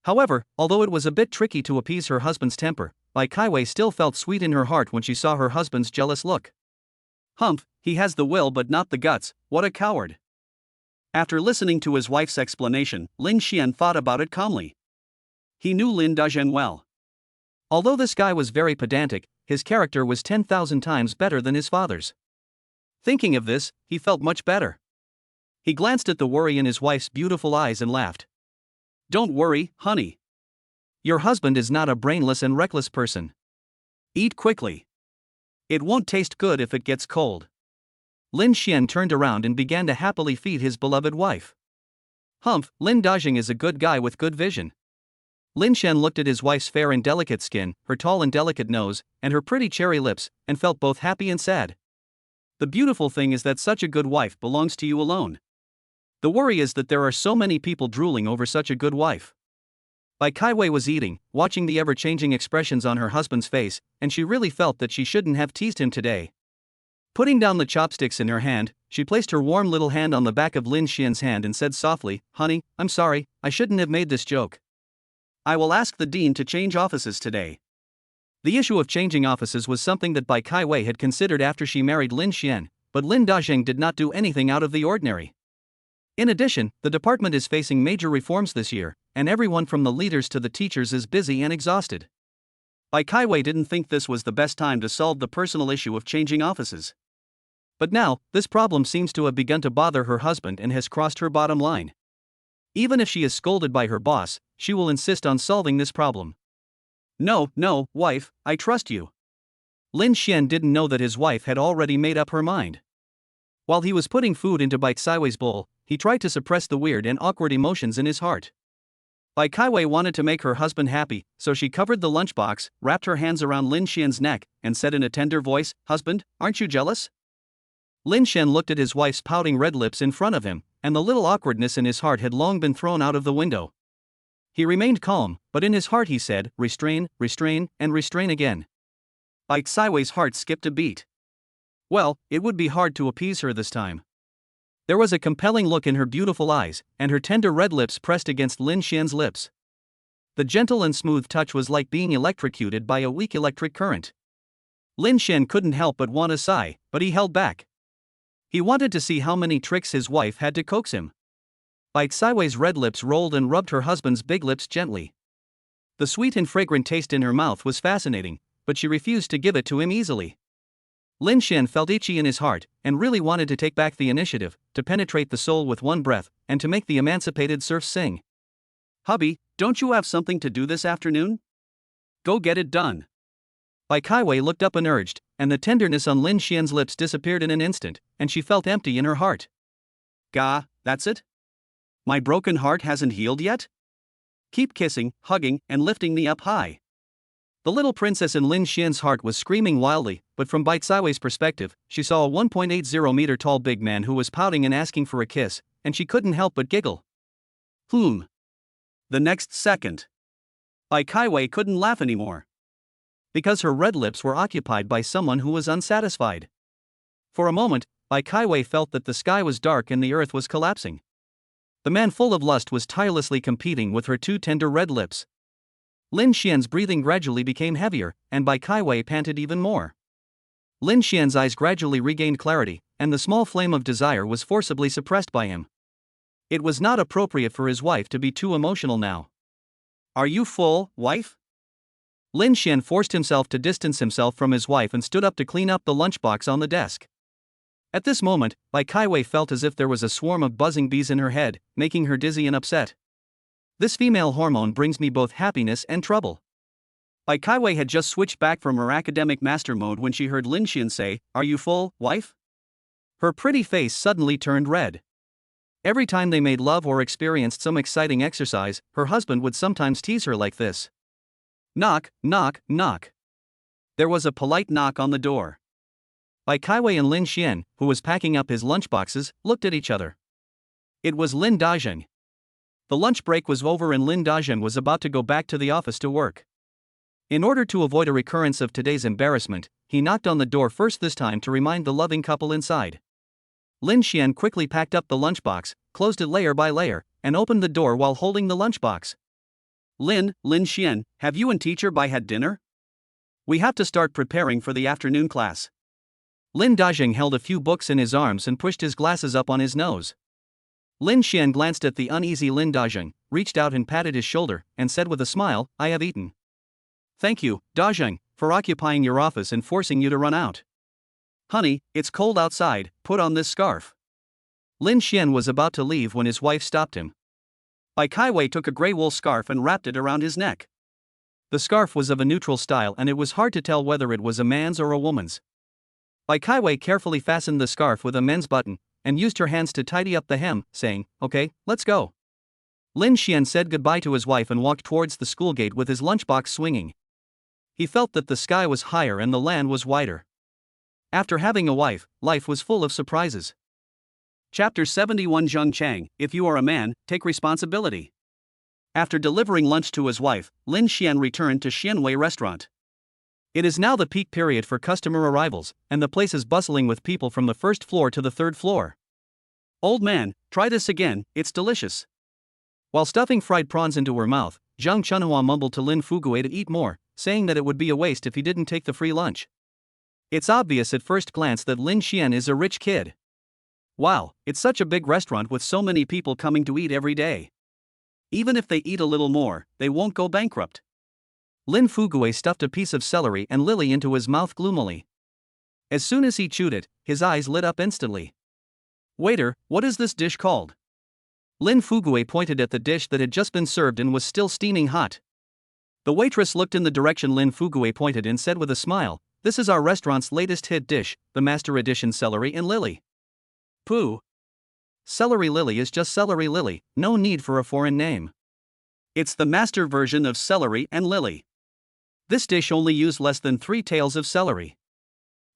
However, although it was a bit tricky to appease her husband's temper, Bai Kaiwei still felt sweet in her heart when she saw her husband's jealous look. Humph, he has the will but not the guts, what a coward. After listening to his wife's explanation, Lin Xian thought about it calmly. He knew Lin Dazheng well. Although this guy was very pedantic, his character was 10,000 times better than his father's. Thinking of this, he felt much better. He glanced at the worry in his wife's beautiful eyes and laughed. Don't worry, honey. Your husband is not a brainless and reckless person. Eat quickly. It won't taste good if it gets cold. Lin Xian turned around and began to happily feed his beloved wife. Humph, Lin Dazheng is a good guy with good vision. Lin Xian looked at his wife's fair and delicate skin, her tall and delicate nose, and her pretty cherry lips, and felt both happy and sad. The beautiful thing is that such a good wife belongs to you alone. The worry is that there are so many people drooling over such a good wife. Bai Kaiwei was eating, watching the ever-changing expressions on her husband's face, and she really felt that she shouldn't have teased him today. Putting down the chopsticks in her hand, she placed her warm little hand on the back of Lin Xian's hand and said softly, "Honey, I'm sorry, I shouldn't have made this joke. I will ask the dean to change offices today." The issue of changing offices was something that Bai Kaiwei had considered after she married Lin Xian, but Lin Dazheng did not do anything out of the ordinary. In addition, the department is facing major reforms this year, and everyone from the leaders to the teachers is busy and exhausted. Bai Kaiwei didn't think this was the best time to solve the personal issue of changing offices. But now, this problem seems to have begun to bother her husband and has crossed her bottom line. Even if she is scolded by her boss, she will insist on solving this problem. No, wife, I trust you. Lin Xian didn't know that his wife had already made up her mind. While he was putting food into Bai Kaiwei's bowl, he tried to suppress the weird and awkward emotions in his heart. Bai Kaiwei wanted to make her husband happy, so she covered the lunchbox, wrapped her hands around Lin Xian's neck, and said in a tender voice, "Husband, aren't you jealous?" Lin Xian looked at his wife's pouting red lips in front of him, and the little awkwardness in his heart had long been thrown out of the window. He remained calm, but in his heart he said, "Restrain, restrain, and restrain again." Bai Kaiwei's heart skipped a beat. Well, it would be hard to appease her this time. There was a compelling look in her beautiful eyes, and her tender red lips pressed against Lin Xian's lips. The gentle and smooth touch was like being electrocuted by a weak electric current. Lin Xian couldn't help but want to sigh, but he held back. He wanted to see how many tricks his wife had to coax him. Bai Kaiwei's red lips rolled and rubbed her husband's big lips gently. The sweet and fragrant taste in her mouth was fascinating, but she refused to give it to him easily. Lin Xian felt itchy in his heart, and really wanted to take back the initiative, to penetrate the soul with one breath, and to make the emancipated serfs sing. "Hubby, don't you have something to do this afternoon? Go get it done." Bai Kaiwei looked up and urged, and the tenderness on Lin Xian's lips disappeared in an instant, and she felt empty in her heart. "Gah, that's it? My broken heart hasn't healed yet? Keep kissing, hugging, and lifting me up high." The little princess in Lin Xian's heart was screaming wildly, but from Bai Kaiwei's perspective, she saw a 1.80-meter tall big man who was pouting and asking for a kiss, and she couldn't help but giggle. The next second, Bai Kaiwei couldn't laugh anymore, because her red lips were occupied by someone who was unsatisfied. For a moment, Bai Kaiwei felt that the sky was dark and the earth was collapsing. The man full of lust was tirelessly competing with her two tender red lips. Lin Xian's breathing gradually became heavier, and Bai Kaiwei panted even more. Lin Xian's eyes gradually regained clarity, and the small flame of desire was forcibly suppressed by him. It was not appropriate for his wife to be too emotional now. Are you full, wife? Lin Xian forced himself to distance himself from his wife and stood up to clean up the lunchbox on the desk. At this moment, Bai Kaiwei felt as if there was a swarm of buzzing bees in her head, making her dizzy and upset. This female hormone brings me both happiness and trouble. Bai Kaiwei had just switched back from her academic master mode when she heard Lin Xian say, "Are you full, wife?" Her pretty face suddenly turned red. Every time they made love or experienced some exciting exercise, her husband would sometimes tease her like this. Knock, knock, knock. There was a polite knock on the door. Bai Kaiwei and Lin Xian, who was packing up his lunchboxes, looked at each other. It was Lin Dazheng. The lunch break was over and Lin Dazheng was about to go back to the office to work. In order to avoid a recurrence of today's embarrassment, he knocked on the door first this time to remind the loving couple inside. Lin Xian quickly packed up the lunchbox, closed it layer by layer, and opened the door while holding the lunchbox. Lin Xian, have you and teacher Bai had dinner? We have to start preparing for the afternoon class. Lin Dazheng held a few books in his arms and pushed his glasses up on his nose. Lin Xian glanced at the uneasy Lin Dazheng, reached out and patted his shoulder, and said with a smile, "I have eaten." Thank you, Dazheng, for occupying your office and forcing you to run out. Honey, it's cold outside, put on this scarf. Lin Xian was about to leave when his wife stopped him. Bai Kaiwei took a gray wool scarf and wrapped it around his neck. The scarf was of a neutral style and it was hard to tell whether it was a man's or a woman's. Bai Kaiwei carefully fastened the scarf with a men's button, and used her hands to tidy up the hem, saying, "Okay, let's go." Lin Xian said goodbye to his wife and walked towards the school gate with his lunchbox swinging. He felt that the sky was higher and the land was wider. After having a wife, life was full of surprises. Chapter 71 Zheng Chang, if you are a man, take responsibility. After delivering lunch to his wife, Lin Xian returned to Xianwei restaurant. It is now the peak period for customer arrivals, and the place is bustling with people from the first floor to the third floor. Old man, try this again, it's delicious. While stuffing fried prawns into her mouth, Zhang Chunhua mumbled to Lin Fugui to eat more, saying that it would be a waste if he didn't take the free lunch. It's obvious at first glance that Lin Xian is a rich kid. Wow, it's such a big restaurant with so many people coming to eat every day. Even if they eat a little more, they won't go bankrupt. Lin Fugui stuffed a piece of celery and lily into his mouth gloomily. As soon as he chewed it, his eyes lit up instantly. Waiter, what is this dish called? Lin Fugui pointed at the dish that had just been served and was still steaming hot. The waitress looked in the direction Lin Fugui pointed and said with a smile, "This is our restaurant's latest hit dish, the Master Edition celery and lily." Pooh. Celery lily is just celery lily, no need for a foreign name. It's the master version of celery and lily. This dish only used less than 3 tails of celery.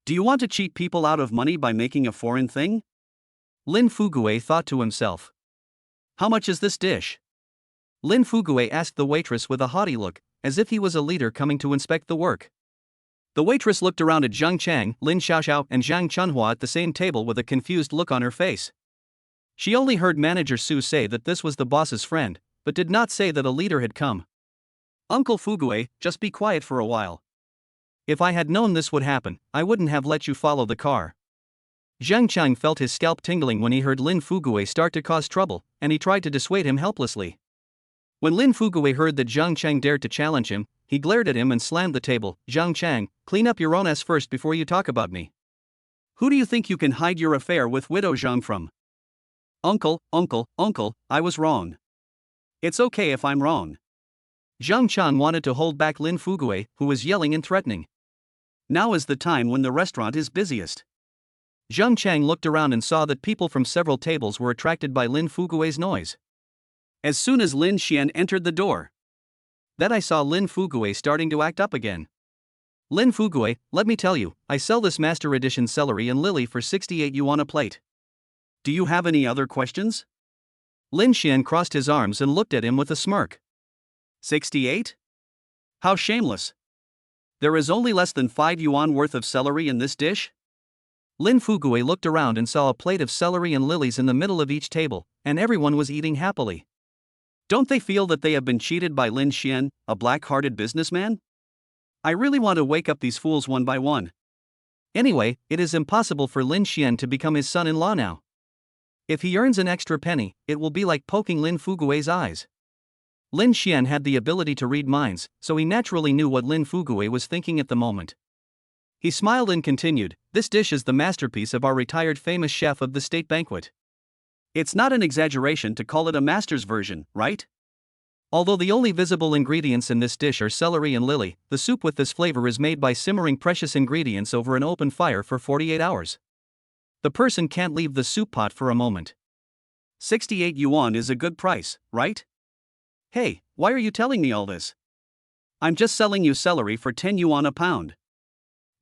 Do you want to cheat people out of money by making a foreign thing? Lin Fugui thought to himself. How much is this dish? Lin Fugui asked the waitress with a haughty look, as if he was a leader coming to inspect the work. The waitress looked around at Zhang Chang, Lin Xiaoxiao, and Zhang Chunhua at the same table with a confused look on her face. She only heard manager Su say that this was the boss's friend, but did not say that a leader had come. Uncle Fugui, just be quiet for a while. If I had known this would happen, I wouldn't have let you follow the car. Zhang Chang felt his scalp tingling when he heard Lin Fugui start to cause trouble, and he tried to dissuade him helplessly. When Lin Fugui heard that Zhang Chang dared to challenge him, he glared at him and slammed the table. "Zhang Chang, clean up your own ass first before you talk about me. Who do you think you can hide your affair with Widow Zhang from?" Uncle, I was wrong. It's okay if I'm wrong. Zhang Chang wanted to hold back Lin Fugui, who was yelling and threatening. Now is the time when the restaurant is busiest. Zhang Chang looked around and saw that people from several tables were attracted by Lin Fugui's noise. As soon as Lin Xian entered the door, then I saw Lin Fugui starting to act up again. "Lin Fugui, let me tell you, I sell this Master Edition celery and lily for 68 yuan a plate. Do you have any other questions?" Lin Xian crossed his arms and looked at him with a smirk. 68? How shameless. There is only less than 5 yuan worth of celery in this dish? Lin Fugue looked around and saw a plate of celery and lilies in the middle of each table, and everyone was eating happily. Don't they feel that they have been cheated by Lin Xian, a black-hearted businessman? I really want to wake up these fools one by one. Anyway, it is impossible for Lin Xian to become his son-in-law now. If he earns an extra penny, it will be like poking Lin Fugue's eyes. Lin Xian had the ability to read minds, so he naturally knew what Lin Fugue was thinking at the moment. He smiled and continued, "This dish is the masterpiece of our retired famous chef of the state banquet." It's not an exaggeration to call it a master's version, right? Although the only visible ingredients in this dish are celery and lily, the soup with this flavor is made by simmering precious ingredients over an open fire for 48 hours. The person can't leave the soup pot for a moment. 68 yuan is a good price, right? Hey, why are you telling me all this? I'm just selling you celery for 10 yuan a pound.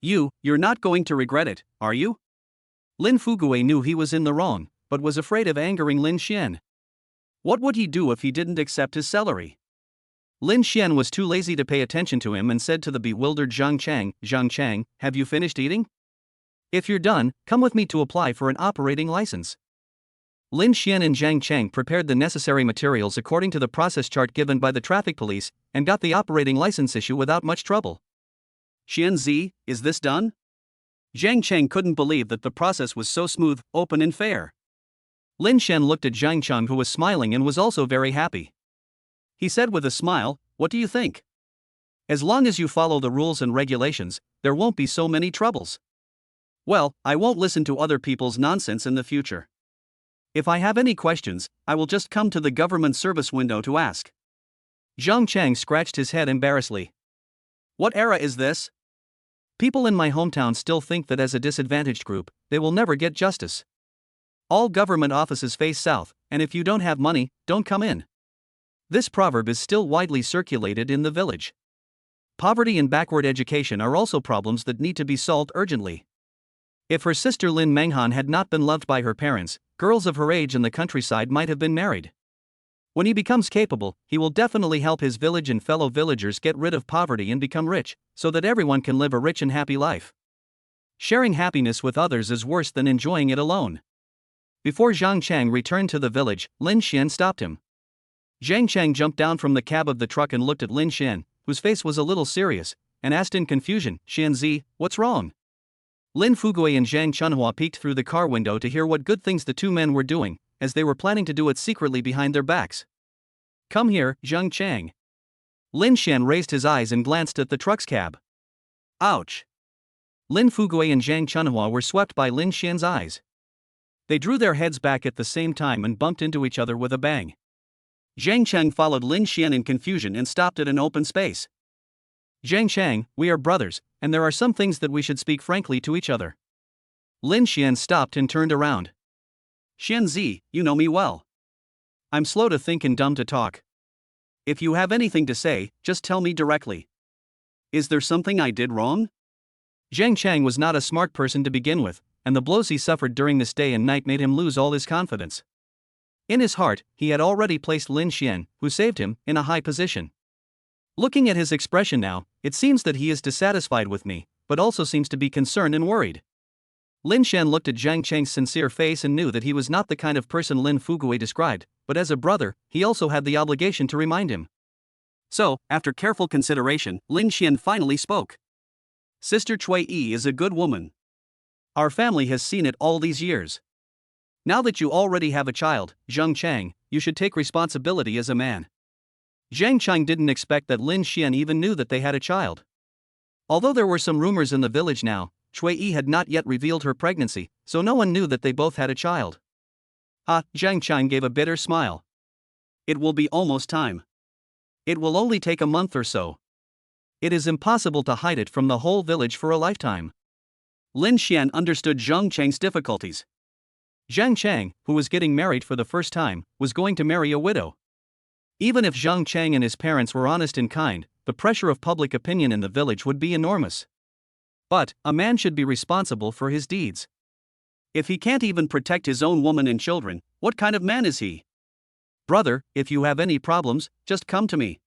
You're not going to regret it, are you? Lin Fugue knew he was in the wrong, but was afraid of angering Lin Xian. What would he do if he didn't accept his celery? Lin Xian was too lazy to pay attention to him and said to the bewildered Zhang Chang, "Have you finished eating? If you're done, come with me to apply for an operating license." Lin Xian and Zhang Chang prepared the necessary materials according to the process chart given by the traffic police, and got the operating license issue without much trouble. Xianzi, is this done? Zhang Chang couldn't believe that the process was so smooth, open and fair. Lin Xian looked at Zhang Chang, who was smiling and was also very happy. He said with a smile, "What do you think? As long as you follow the rules and regulations, there won't be so many troubles." Well, I won't listen to other people's nonsense in the future. If I have any questions, I will just come to the government service window to ask. Zhang Chang scratched his head embarrassedly. What era is this? People in my hometown still think that as a disadvantaged group, they will never get justice. All government offices face south, and if you don't have money, don't come in. This proverb is still widely circulated in the village. Poverty and backward education are also problems that need to be solved urgently. If her sister Lin Menghan had not been loved by her parents, girls of her age in the countryside might have been married. When he becomes capable, he will definitely help his village and fellow villagers get rid of poverty and become rich, so that everyone can live a rich and happy life. Sharing happiness with others is worse than enjoying it alone. Before Zhang Chang returned to the village, Lin Xian stopped him. Zhang Chang jumped down from the cab of the truck and looked at Lin Xian, whose face was a little serious, and asked in confusion, "Xianzi, what's wrong?" Lin Fugue and Zhang Chunhua peeked through the car window to hear what good things the two men were doing, as they were planning to do it secretly behind their backs. "Come here, Zhang Chang." Lin Xian raised his eyes and glanced at the truck's cab. Ouch. Lin Fugue and Zhang Chunhua were swept by Lin Xian's eyes. They drew their heads back at the same time and bumped into each other with a bang. Zhang Chang followed Lin Xian in confusion and stopped at an open space. "Zhang Chang, we are brothers, and there are some things that we should speak frankly to each other." Lin Xian stopped and turned around. "Xianzi, you know me well. I'm slow to think and dumb to talk. If you have anything to say, just tell me directly. Is there something I did wrong?" Zhang Chang was not a smart person to begin with, and the blows he suffered during this day and night made him lose all his confidence. In his heart, he had already placed Lin Xian, who saved him, in a high position. Looking at his expression now, it seems that he is dissatisfied with me, but also seems to be concerned and worried. Lin Xian looked at Zhang Chang's sincere face and knew that he was not the kind of person Lin Fugue described, but as a brother, he also had the obligation to remind him. So, after careful consideration, Lin Xian finally spoke. "Sister Cui Yi is a good woman. Our family has seen it all these years. Now that you already have a child, Zhang Chang, you should take responsibility as a man." Zhang Chang didn't expect that Lin Xian even knew that they had a child. Although there were some rumors in the village now, Cui Yi had not yet revealed her pregnancy, so no one knew that they both had a child. Zhang Chang gave a bitter smile. "It will be almost time. It will only take a month or so. It is impossible to hide it from the whole village for a lifetime." Lin Xian understood Zhang Chang's difficulties. Zhang Chang, who was getting married for the first time, was going to marry a widow. Even if Zhang Chang and his parents were honest and kind, the pressure of public opinion in the village would be enormous. But, a man should be responsible for his deeds. If he can't even protect his own woman and children, what kind of man is he? "Brother, if you have any problems, just come to me.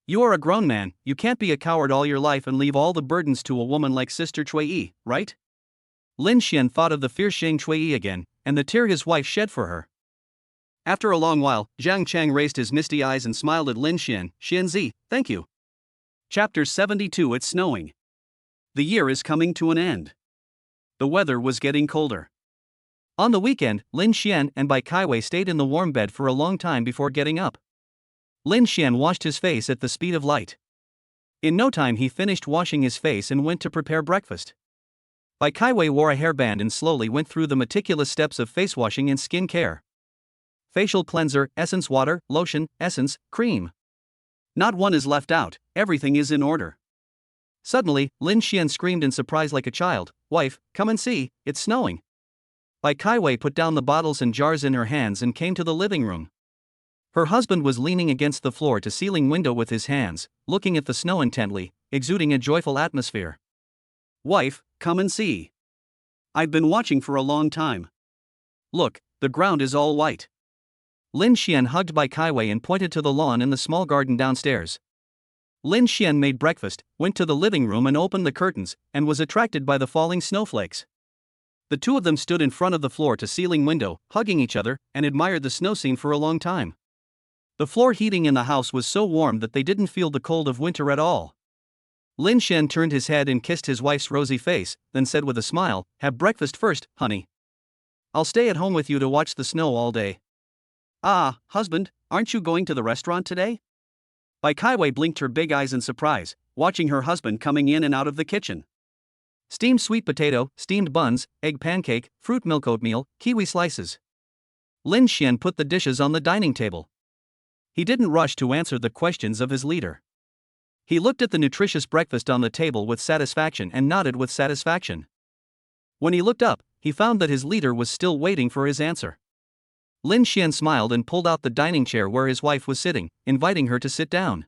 You are a grown man, you can't be a coward all your life and leave all the burdens to a woman like Sister Cui Yi, right?" Lin Xian thought of the fierce Zhang Chui again, and the tear his wife shed for her. After a long while, Zhang Chang raised his misty eyes and smiled at Lin Xian. Xianzi, thank you. Chapter 72. It's snowing. The year is coming to an end. The weather was getting colder. On the weekend, Lin Xian and Bai Kaiwei stayed in the warm bed for a long time before getting up. Lin Xian washed his face at the speed of light. In no time he finished washing his face and went to prepare breakfast. Bai Kaiwei wore a hairband and slowly went through the meticulous steps of face washing and skin care. Facial cleanser, essence water, lotion, essence, cream. Not one is left out, everything is in order. Suddenly, Lin Xian screamed in surprise like a child, "Wife, come and see, it's snowing." Bai Kaiwei put down the bottles and jars in her hands and came to the living room. Her husband was leaning against the floor-to-ceiling window with his hands, looking at the snow intently, exuding a joyful atmosphere. Wife, come and see. I've been watching for a long time. Look, the ground is all white. Lin Xian hugged Bai Kaiwei and pointed to the lawn and the small garden downstairs. Lin Xian made breakfast, went to the living room and opened the curtains, and was attracted by the falling snowflakes. The two of them stood in front of the floor-to-ceiling window, hugging each other, and admired the snow scene for a long time. The floor heating in the house was so warm that they didn't feel the cold of winter at all. Lin Xian turned his head and kissed his wife's rosy face, then said with a smile, "Have breakfast first, honey. I'll stay at home with you to watch the snow all day." Ah, husband, aren't you going to the restaurant today? Bai Kaiwei blinked her big eyes in surprise, watching her husband coming in and out of the kitchen. Steamed sweet potato, steamed buns, egg pancake, fruit milk oatmeal, kiwi slices. Lin Xian put the dishes on the dining table. He didn't rush to answer the questions of his leader. He looked at the nutritious breakfast on the table with satisfaction and nodded with satisfaction. When he looked up, he found that his leader was still waiting for his answer. Lin Xian smiled and pulled out the dining chair where his wife was sitting, inviting her to sit down.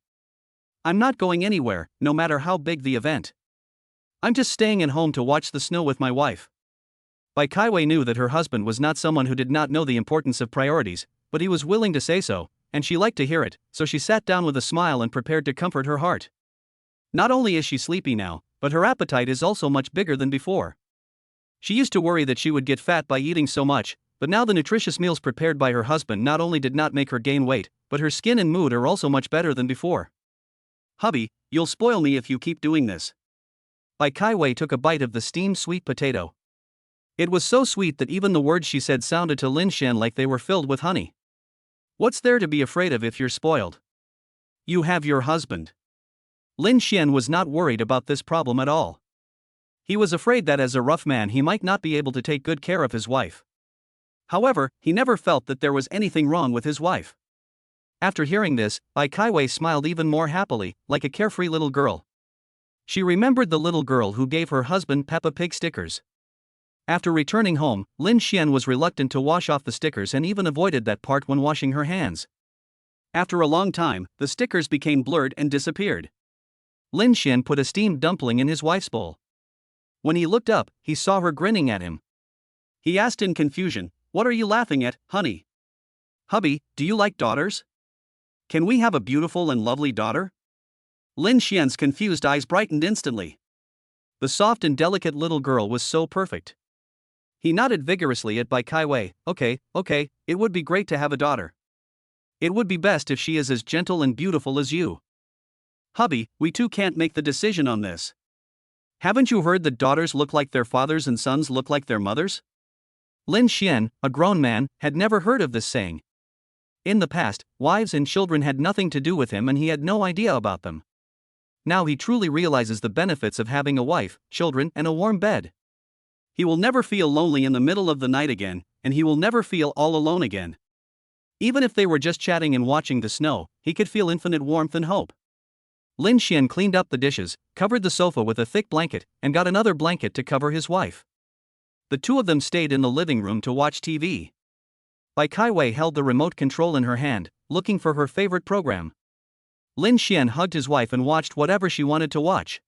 I'm not going anywhere, no matter how big the event. I'm just staying at home to watch the snow with my wife. Bai Kaiwei knew that her husband was not someone who did not know the importance of priorities, but he was willing to say so, and she liked to hear it, so she sat down with a smile and prepared to comfort her heart. Not only is she sleepy now, but her appetite is also much bigger than before. She used to worry that she would get fat by eating so much, but now the nutritious meals prepared by her husband not only did not make her gain weight, but her skin and mood are also much better than before. Hubby, you'll spoil me if you keep doing this. Bai Kaiwei took a bite of the steamed sweet potato. It was so sweet that even the words she said sounded to Lin Xian like they were filled with honey. What's there to be afraid of if you're spoiled? You have your husband. Lin Xian was not worried about this problem at all. He was afraid that as a rough man he might not be able to take good care of his wife. However, he never felt that there was anything wrong with his wife. After hearing this, Bai Kaiwei smiled even more happily, like a carefree little girl. She remembered the little girl who gave her husband Peppa Pig stickers. After returning home, Lin Xian was reluctant to wash off the stickers and even avoided that part when washing her hands. After a long time, the stickers became blurred and disappeared. Lin Xian put a steamed dumpling in his wife's bowl. When he looked up, he saw her grinning at him. He asked in confusion, "What are you laughing at, honey? Hubby, do you like daughters? Can we have a beautiful and lovely daughter?" Lin Xian's confused eyes brightened instantly. The soft and delicate little girl was so perfect. He nodded vigorously at Bai Kaiwei. Okay, it would be great to have a daughter. It would be best if she is as gentle and beautiful as you. Hubby, we two can't make the decision on this. Haven't you heard that daughters look like their fathers and sons look like their mothers? Lin Xian, a grown man, had never heard of this saying. In the past, wives and children had nothing to do with him and he had no idea about them. Now he truly realizes the benefits of having a wife, children, and a warm bed. He will never feel lonely in the middle of the night again, and he will never feel all alone again. Even if they were just chatting and watching the snow, he could feel infinite warmth and hope. Lin Xian cleaned up the dishes, covered the sofa with a thick blanket, and got another blanket to cover his wife. The two of them stayed in the living room to watch TV. Bai Kaiwei held the remote control in her hand, looking for her favorite program. Lin Xian hugged his wife and watched whatever she wanted to watch.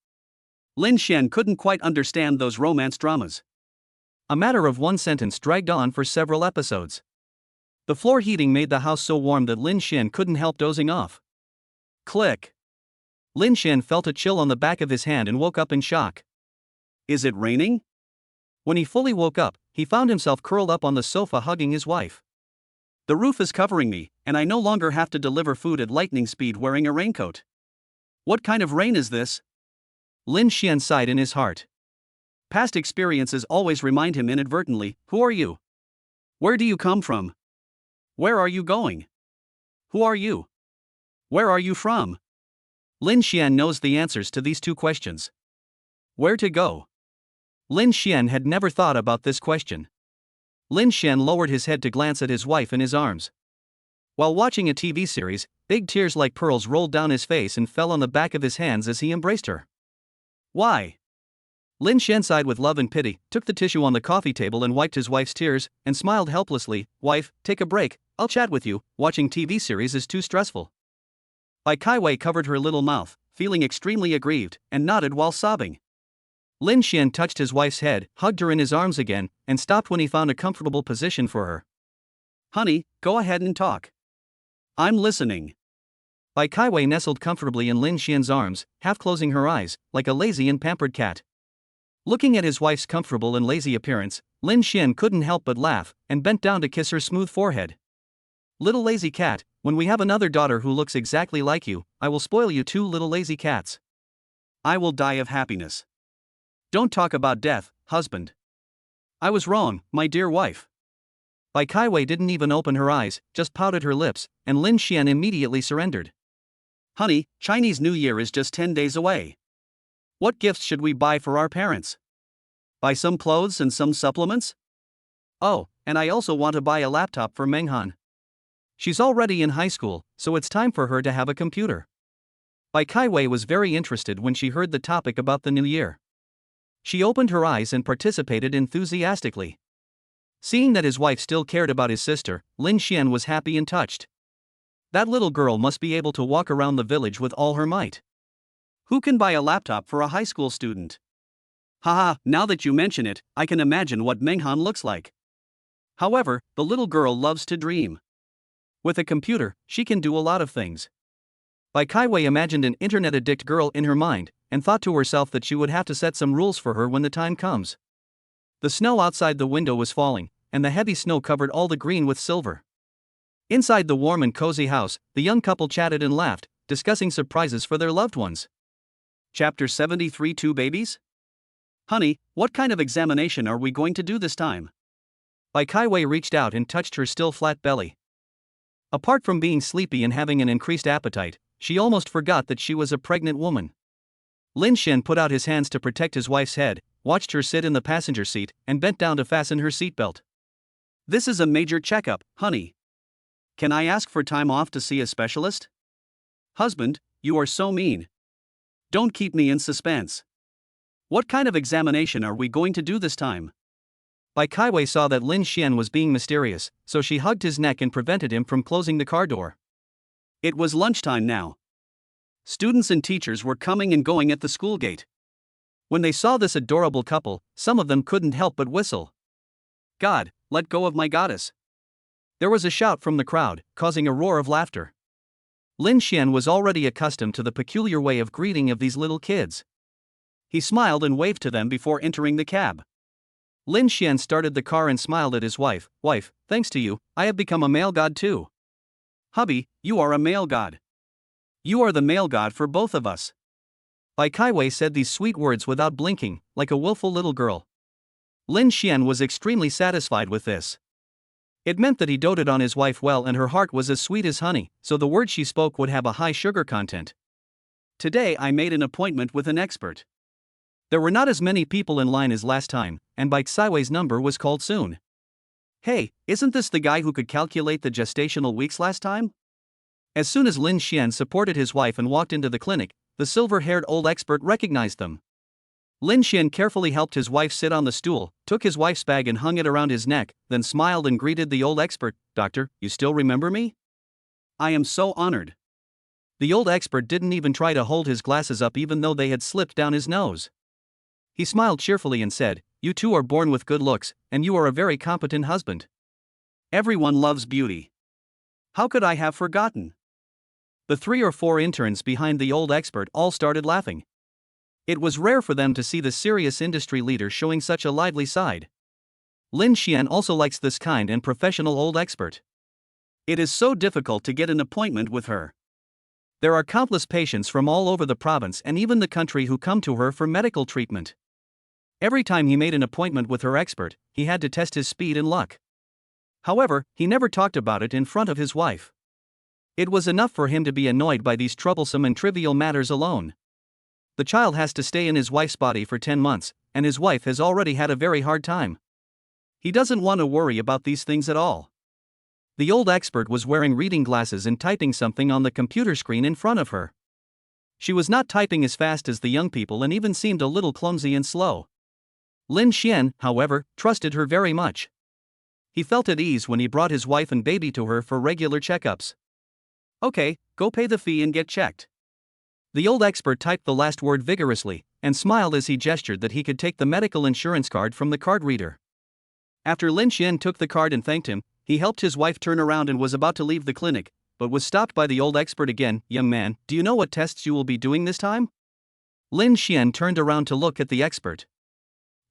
Lin Xian couldn't quite understand those romance dramas. A matter of one sentence dragged on for several episodes. The floor heating made the house so warm that Lin Xian couldn't help dozing off. Click. Lin Xian felt a chill on the back of his hand and woke up in shock. Is it raining? When he fully woke up, he found himself curled up on the sofa hugging his wife. The roof is covering me, and I no longer have to deliver food at lightning speed wearing a raincoat. What kind of rain is this? Lin Xian sighed in his heart. Past experiences always remind him inadvertently, who are you? Where do you come from? Where are you going? Who are you? Where are you from? Lin Xian knows the answers to these two questions. Where to go? Lin Xian had never thought about this question. Lin Xian lowered his head to glance at his wife in his arms. While watching a TV series, big tears like pearls rolled down his face and fell on the back of his hands as he embraced her. Why? Lin Xian sighed with love and pity, took the tissue on the coffee table and wiped his wife's tears, and smiled helplessly. Wife, take a break, I'll chat with you, watching TV series is too stressful. Bai Kaiwei covered her little mouth, feeling extremely aggrieved, and nodded while sobbing. Lin Xian touched his wife's head, hugged her in his arms again, and stopped when he found a comfortable position for her. Honey, go ahead and talk. I'm listening. Bai Kaiwei nestled comfortably in Lin Xian's arms, half closing her eyes, like a lazy and pampered cat. Looking at his wife's comfortable and lazy appearance, Lin Xian couldn't help but laugh, and bent down to kiss her smooth forehead. Little lazy cat, when we have another daughter who looks exactly like you, I will spoil you two little lazy cats. I will die of happiness. Don't talk about death, husband. I was wrong, my dear wife. Bai Kaiwei didn't even open her eyes, just pouted her lips, and Lin Xian immediately surrendered. Honey, Chinese New Year is just 10 days away. What gifts should we buy for our parents? Buy some clothes and some supplements? Oh, and I also want to buy a laptop for Menghan. She's already in high school, so it's time for her to have a computer. Bai Kaiwei was very interested when she heard the topic about the new year. She opened her eyes and participated enthusiastically. Seeing that his wife still cared about his sister, Lin Xian was happy and touched. That little girl must be able to walk around the village with all her might. Who can buy a laptop for a high school student? Haha, now that you mention it, I can imagine what Menghan looks like. However, the little girl loves to dream. With a computer, she can do a lot of things. Bai Kaiwei imagined an internet-addict girl in her mind, and thought to herself that she would have to set some rules for her when the time comes. The snow outside the window was falling, and the heavy snow covered all the green with silver. Inside the warm and cozy house, the young couple chatted and laughed, discussing surprises for their loved ones. Chapter 73 Two Babies? Honey, what kind of examination are we going to do this time? Bai Kaiwei reached out and touched her still flat belly. Apart from being sleepy and having an increased appetite, she almost forgot that she was a pregnant woman. Lin Xian put out his hands to protect his wife's head, watched her sit in the passenger seat, and bent down to fasten her seatbelt. This is a major checkup, honey. Can I ask for time off to see a specialist? Husband, you are so mean. Don't keep me in suspense. What kind of examination are we going to do this time? Bai Kaiwei saw that Lin Xian was being mysterious, so she hugged his neck and prevented him from closing the car door. It was lunchtime now. Students and teachers were coming and going at the school gate. When they saw this adorable couple, some of them couldn't help but whistle. God, let go of my goddess. There was a shout from the crowd, causing a roar of laughter. Lin Xian was already accustomed to the peculiar way of greeting of these little kids. He smiled and waved to them before entering the cab. Lin Xian started the car and smiled at his wife. Wife, thanks to you, I have become a male god too. Hubby, you are a male god. You are the male god for both of us. Bai Kaiwei said these sweet words without blinking, like a willful little girl. Lin Xian was extremely satisfied with this. It meant that he doted on his wife well and her heart was as sweet as honey, so the words she spoke would have a high sugar content. Today I made an appointment with an expert. There were not as many people in line as last time, and Bai Kaiwei's number was called soon. Hey, isn't this the guy who could calculate the gestational weeks last time? As soon as Lin Xian supported his wife and walked into the clinic, the silver-haired old expert recognized them. Lin Xian carefully helped his wife sit on the stool, took his wife's bag and hung it around his neck, then smiled and greeted the old expert. Doctor, you still remember me? I am so honored. The old expert didn't even try to hold his glasses up even though they had slipped down his nose. He smiled cheerfully and said, You two are born with good looks, and you are a very competent husband. Everyone loves beauty. How could I have forgotten? The 3 or 4 interns behind the old expert all started laughing. It was rare for them to see the serious industry leader showing such a lively side. Lin Xian also likes this kind and professional old expert. It is so difficult to get an appointment with her. There are countless patients from all over the province and even the country who come to her for medical treatment. Every time he made an appointment with her expert, he had to test his speed and luck. However, he never talked about it in front of his wife. It was enough for him to be annoyed by these troublesome and trivial matters alone. The child has to stay in his wife's body for 10 months, and his wife has already had a very hard time. He doesn't want to worry about these things at all. The old expert was wearing reading glasses and typing something on the computer screen in front of her. She was not typing as fast as the young people and even seemed a little clumsy and slow. Lin Xian, however, trusted her very much. He felt at ease when he brought his wife and baby to her for regular checkups. Okay, go pay the fee and get checked. The old expert typed the last word vigorously, and smiled as he gestured that he could take the medical insurance card from the card reader. After Lin Xian took the card and thanked him, he helped his wife turn around and was about to leave the clinic, but was stopped by the old expert again. Young man, do you know what tests you will be doing this time? Lin Xian turned around to look at the expert.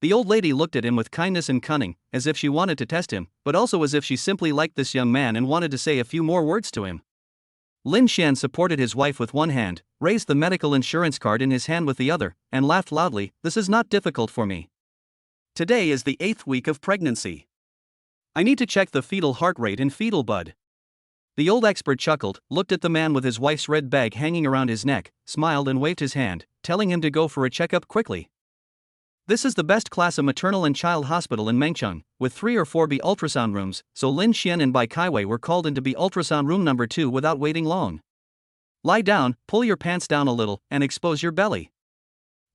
The old lady looked at him with kindness and cunning, as if she wanted to test him, but also as if she simply liked this young man and wanted to say a few more words to him. Lin Xian supported his wife with one hand, raised the medical insurance card in his hand with the other, and laughed loudly. This is not difficult for me. Today is the 8th week of pregnancy. I need to check the fetal heart rate and fetal blood. The old expert chuckled, looked at the man with his wife's red bag hanging around his neck, smiled and waved his hand, telling him to go for a checkup quickly. This is the best class of maternal and child hospital in Mengcheng, with 3 or 4 B ultrasound rooms, so Lin Xian and Bai Kaiwei were called into B ultrasound room number 2 without waiting long. Lie down, pull your pants down a little, and expose your belly.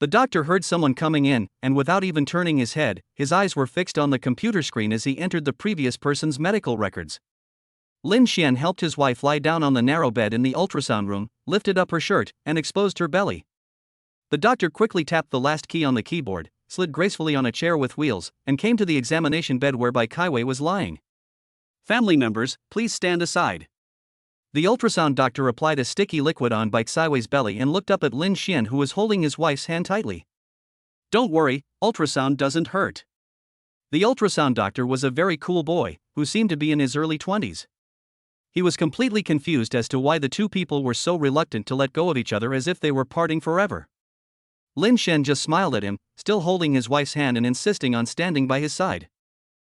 The doctor heard someone coming in, and without even turning his head, his eyes were fixed on the computer screen as he entered the previous person's medical records. Lin Xian helped his wife lie down on the narrow bed in the ultrasound room, lifted up her shirt, and exposed her belly. The doctor quickly tapped the last key on the keyboard, slid gracefully on a chair with wheels, and came to the examination bed where Bai Kaiwei was lying. Family members, please stand aside. The ultrasound doctor applied a sticky liquid on Bai Kaiwei's belly and looked up at Lin Xian, who was holding his wife's hand tightly. Don't worry, ultrasound doesn't hurt. The ultrasound doctor was a very cool boy, who seemed to be in his early 20s. He was completely confused as to why the two people were so reluctant to let go of each other as if they were parting forever. Lin Xian just smiled at him, still holding his wife's hand and insisting on standing by his side.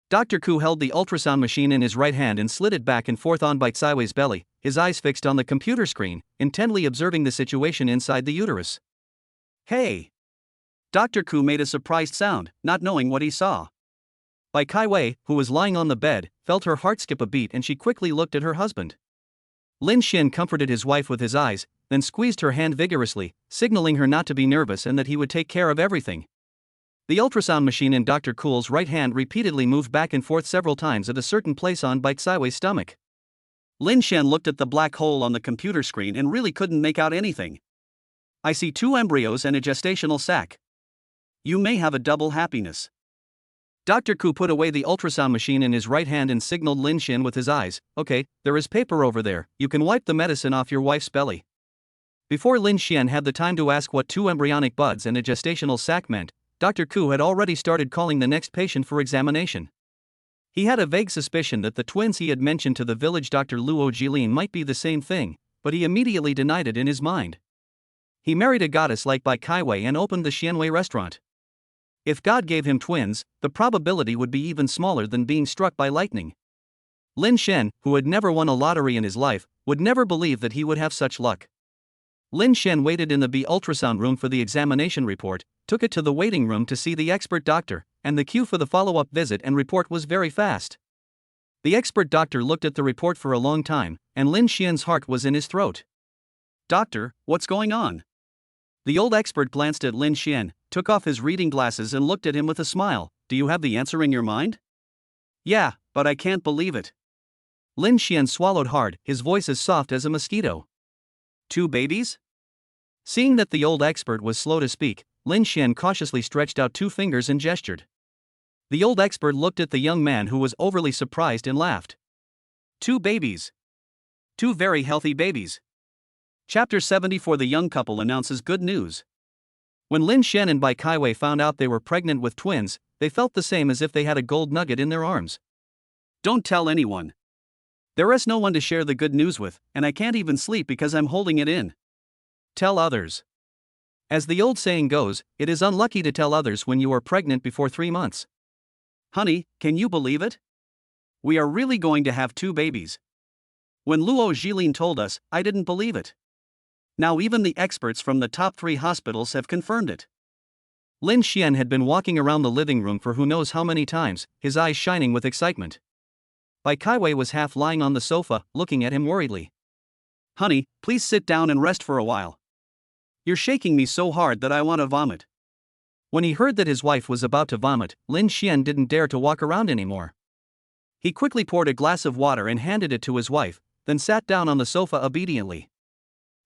Dr. Ku held the ultrasound machine in his right hand and slid it back and forth on Bai Kaiwei's belly, his eyes fixed on the computer screen, intently observing the situation inside the uterus. Hey! Dr. Ku made a surprised sound, not knowing what he saw. Bai Kaiwei, who was lying on the bed, felt her heart skip a beat and she quickly looked at her husband. Lin Xian comforted his wife with his eyes, then squeezed her hand vigorously, signaling her not to be nervous and that he would take care of everything. The ultrasound machine in Dr. Kuhl's right hand repeatedly moved back and forth several times at a certain place on Bai Kaiwei's stomach. Lin Xian looked at the black hole on the computer screen and really couldn't make out anything. I see 2 embryos and a gestational sac. You may have a double happiness. Dr. Ku put away the ultrasound machine in his right hand and signaled Lin Xian with his eyes. Okay, there is paper over there, you can wipe the medicine off your wife's belly. Before Lin Xian had the time to ask what 2 embryonic buds and a gestational sac meant, Dr. Ku had already started calling the next patient for examination. He had a vague suspicion that the twins he had mentioned to the village Dr. Luo Jilin might be the same thing, but he immediately denied it in his mind. He married a goddess like Bai Kaiwei and opened the Xianwei restaurant. If God gave him twins, the probability would be even smaller than being struck by lightning. Lin Xian, who had never won a lottery in his life, would never believe that he would have such luck. Lin Xian waited in the B ultrasound room for the examination report, took it to the waiting room to see the expert doctor, and the queue for the follow-up visit and report was very fast. The expert doctor looked at the report for a long time, and Lin Xian's heart was in his throat. Doctor, what's going on? The old expert glanced at Lin Xian, took off his reading glasses and looked at him with a smile. Do you have the answer in your mind? Yeah, but I can't believe it. Lin Xian swallowed hard, his voice as soft as a mosquito. 2 babies? Seeing that the old expert was slow to speak, Lin Xian cautiously stretched out 2 fingers and gestured. The old expert looked at the young man who was overly surprised and laughed. 2 babies. 2 very healthy babies. Chapter 74. The young couple announces good news. When Lin Xian and Bai Kaiwei found out they were pregnant with twins, they felt the same as if they had a gold nugget in their arms. Don't tell anyone. There is no one to share the good news with, and I can't even sleep because I'm holding it in. Tell others. As the old saying goes, it is unlucky to tell others when you are pregnant before 3 months. Honey, can you believe it? We are really going to have 2 babies. When Luo Jilin told us, I didn't believe it. Now even the experts from the top 3 hospitals have confirmed it. Lin Xian had been walking around the living room for who knows how many times, his eyes shining with excitement. Bai Kaiwei was half lying on the sofa, looking at him worriedly. Honey, please sit down and rest for a while. You're shaking me so hard that I want to vomit. When he heard that his wife was about to vomit, Lin Xian didn't dare to walk around anymore. He quickly poured a glass of water and handed it to his wife, then sat down on the sofa obediently.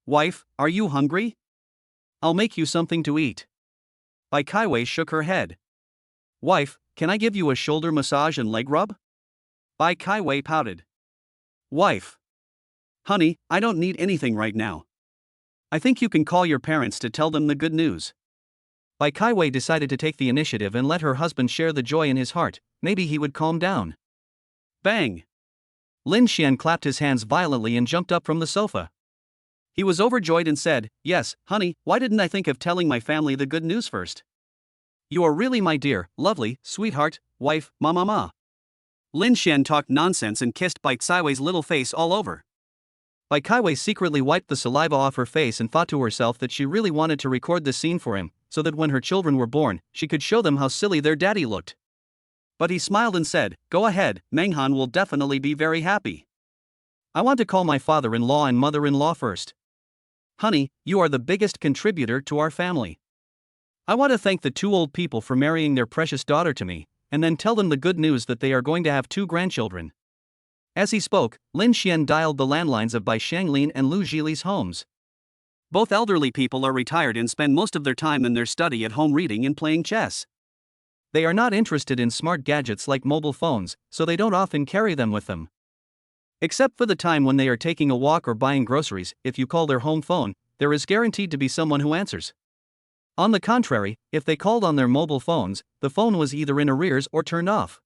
Wife, are you hungry? I'll make you something to eat. Bai Kaiwei shook her head. Wife, can I give you a shoulder massage and leg rub? Bai Kaiwei pouted. Wife. Honey, I don't need anything right now. I think you can call your parents to tell them the good news. Bai Kaiwei decided to take the initiative and let her husband share the joy in his heart, maybe he would calm down. Bang! Lin Xian clapped his hands violently and jumped up from the sofa. He was overjoyed and said, Yes, honey, why didn't I think of telling my family the good news first? You are really my dear, lovely, sweetheart, wife, ma. Lin Xian talked nonsense and kissed Bai Kaiwei's little face all over. Bai Kaiwei secretly wiped the saliva off her face and thought to herself that she really wanted to record this scene for him, so that when her children were born, she could show them how silly their daddy looked. But he smiled and said, Go ahead, Menghan will definitely be very happy. I want to call my father-in-law and mother-in-law first. Honey, you are the biggest contributor to our family. I want to thank the 2 old people for marrying their precious daughter to me, and then tell them the good news that they are going to have 2 grandchildren. As he spoke, Lin Xian dialed the landlines of Bai Shanglin and Lu Jili's homes. Both elderly people are retired and spend most of their time in their study at home reading and playing chess. They are not interested in smart gadgets like mobile phones, so they don't often carry them with them. Except for the time when they are taking a walk or buying groceries, if you call their home phone, there is guaranteed to be someone who answers. On the contrary, if they called on their mobile phones, the phone was either in arrears or turned off.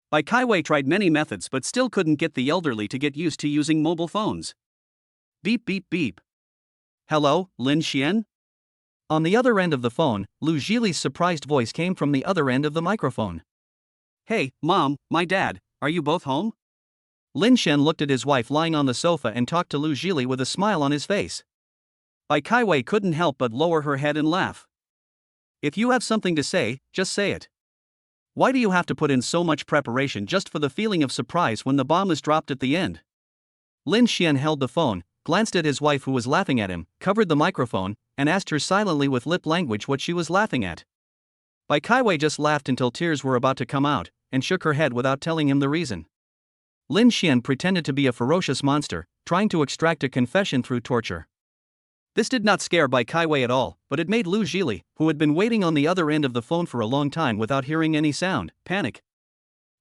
Bai Kaiwei tried many methods but still couldn't get the elderly to get used to using mobile phones. Beep beep beep. Hello, Lin Xian? On the other end of the phone, Lu Jili's surprised voice came from the other end of the microphone. Hey, Mom, my dad, are you both home? Lin Xian looked at his wife lying on the sofa and talked to Lu Jili with a smile on his face. Bai Kaiwei couldn't help but lower her head and laugh. If you have something to say, just say it. Why do you have to put in so much preparation just for the feeling of surprise when the bomb is dropped at the end? Lin Xian held the phone, glanced at his wife who was laughing at him, covered the microphone, and asked her silently with lip language what she was laughing at. Bai Kaiwei just laughed until tears were about to come out, and shook her head without telling him the reason. Lin Xian pretended to be a ferocious monster, trying to extract a confession through torture. This did not scare Bai Kaiwei at all, but it made Lu Jili, who had been waiting on the other end of the phone for a long time without hearing any sound, panic.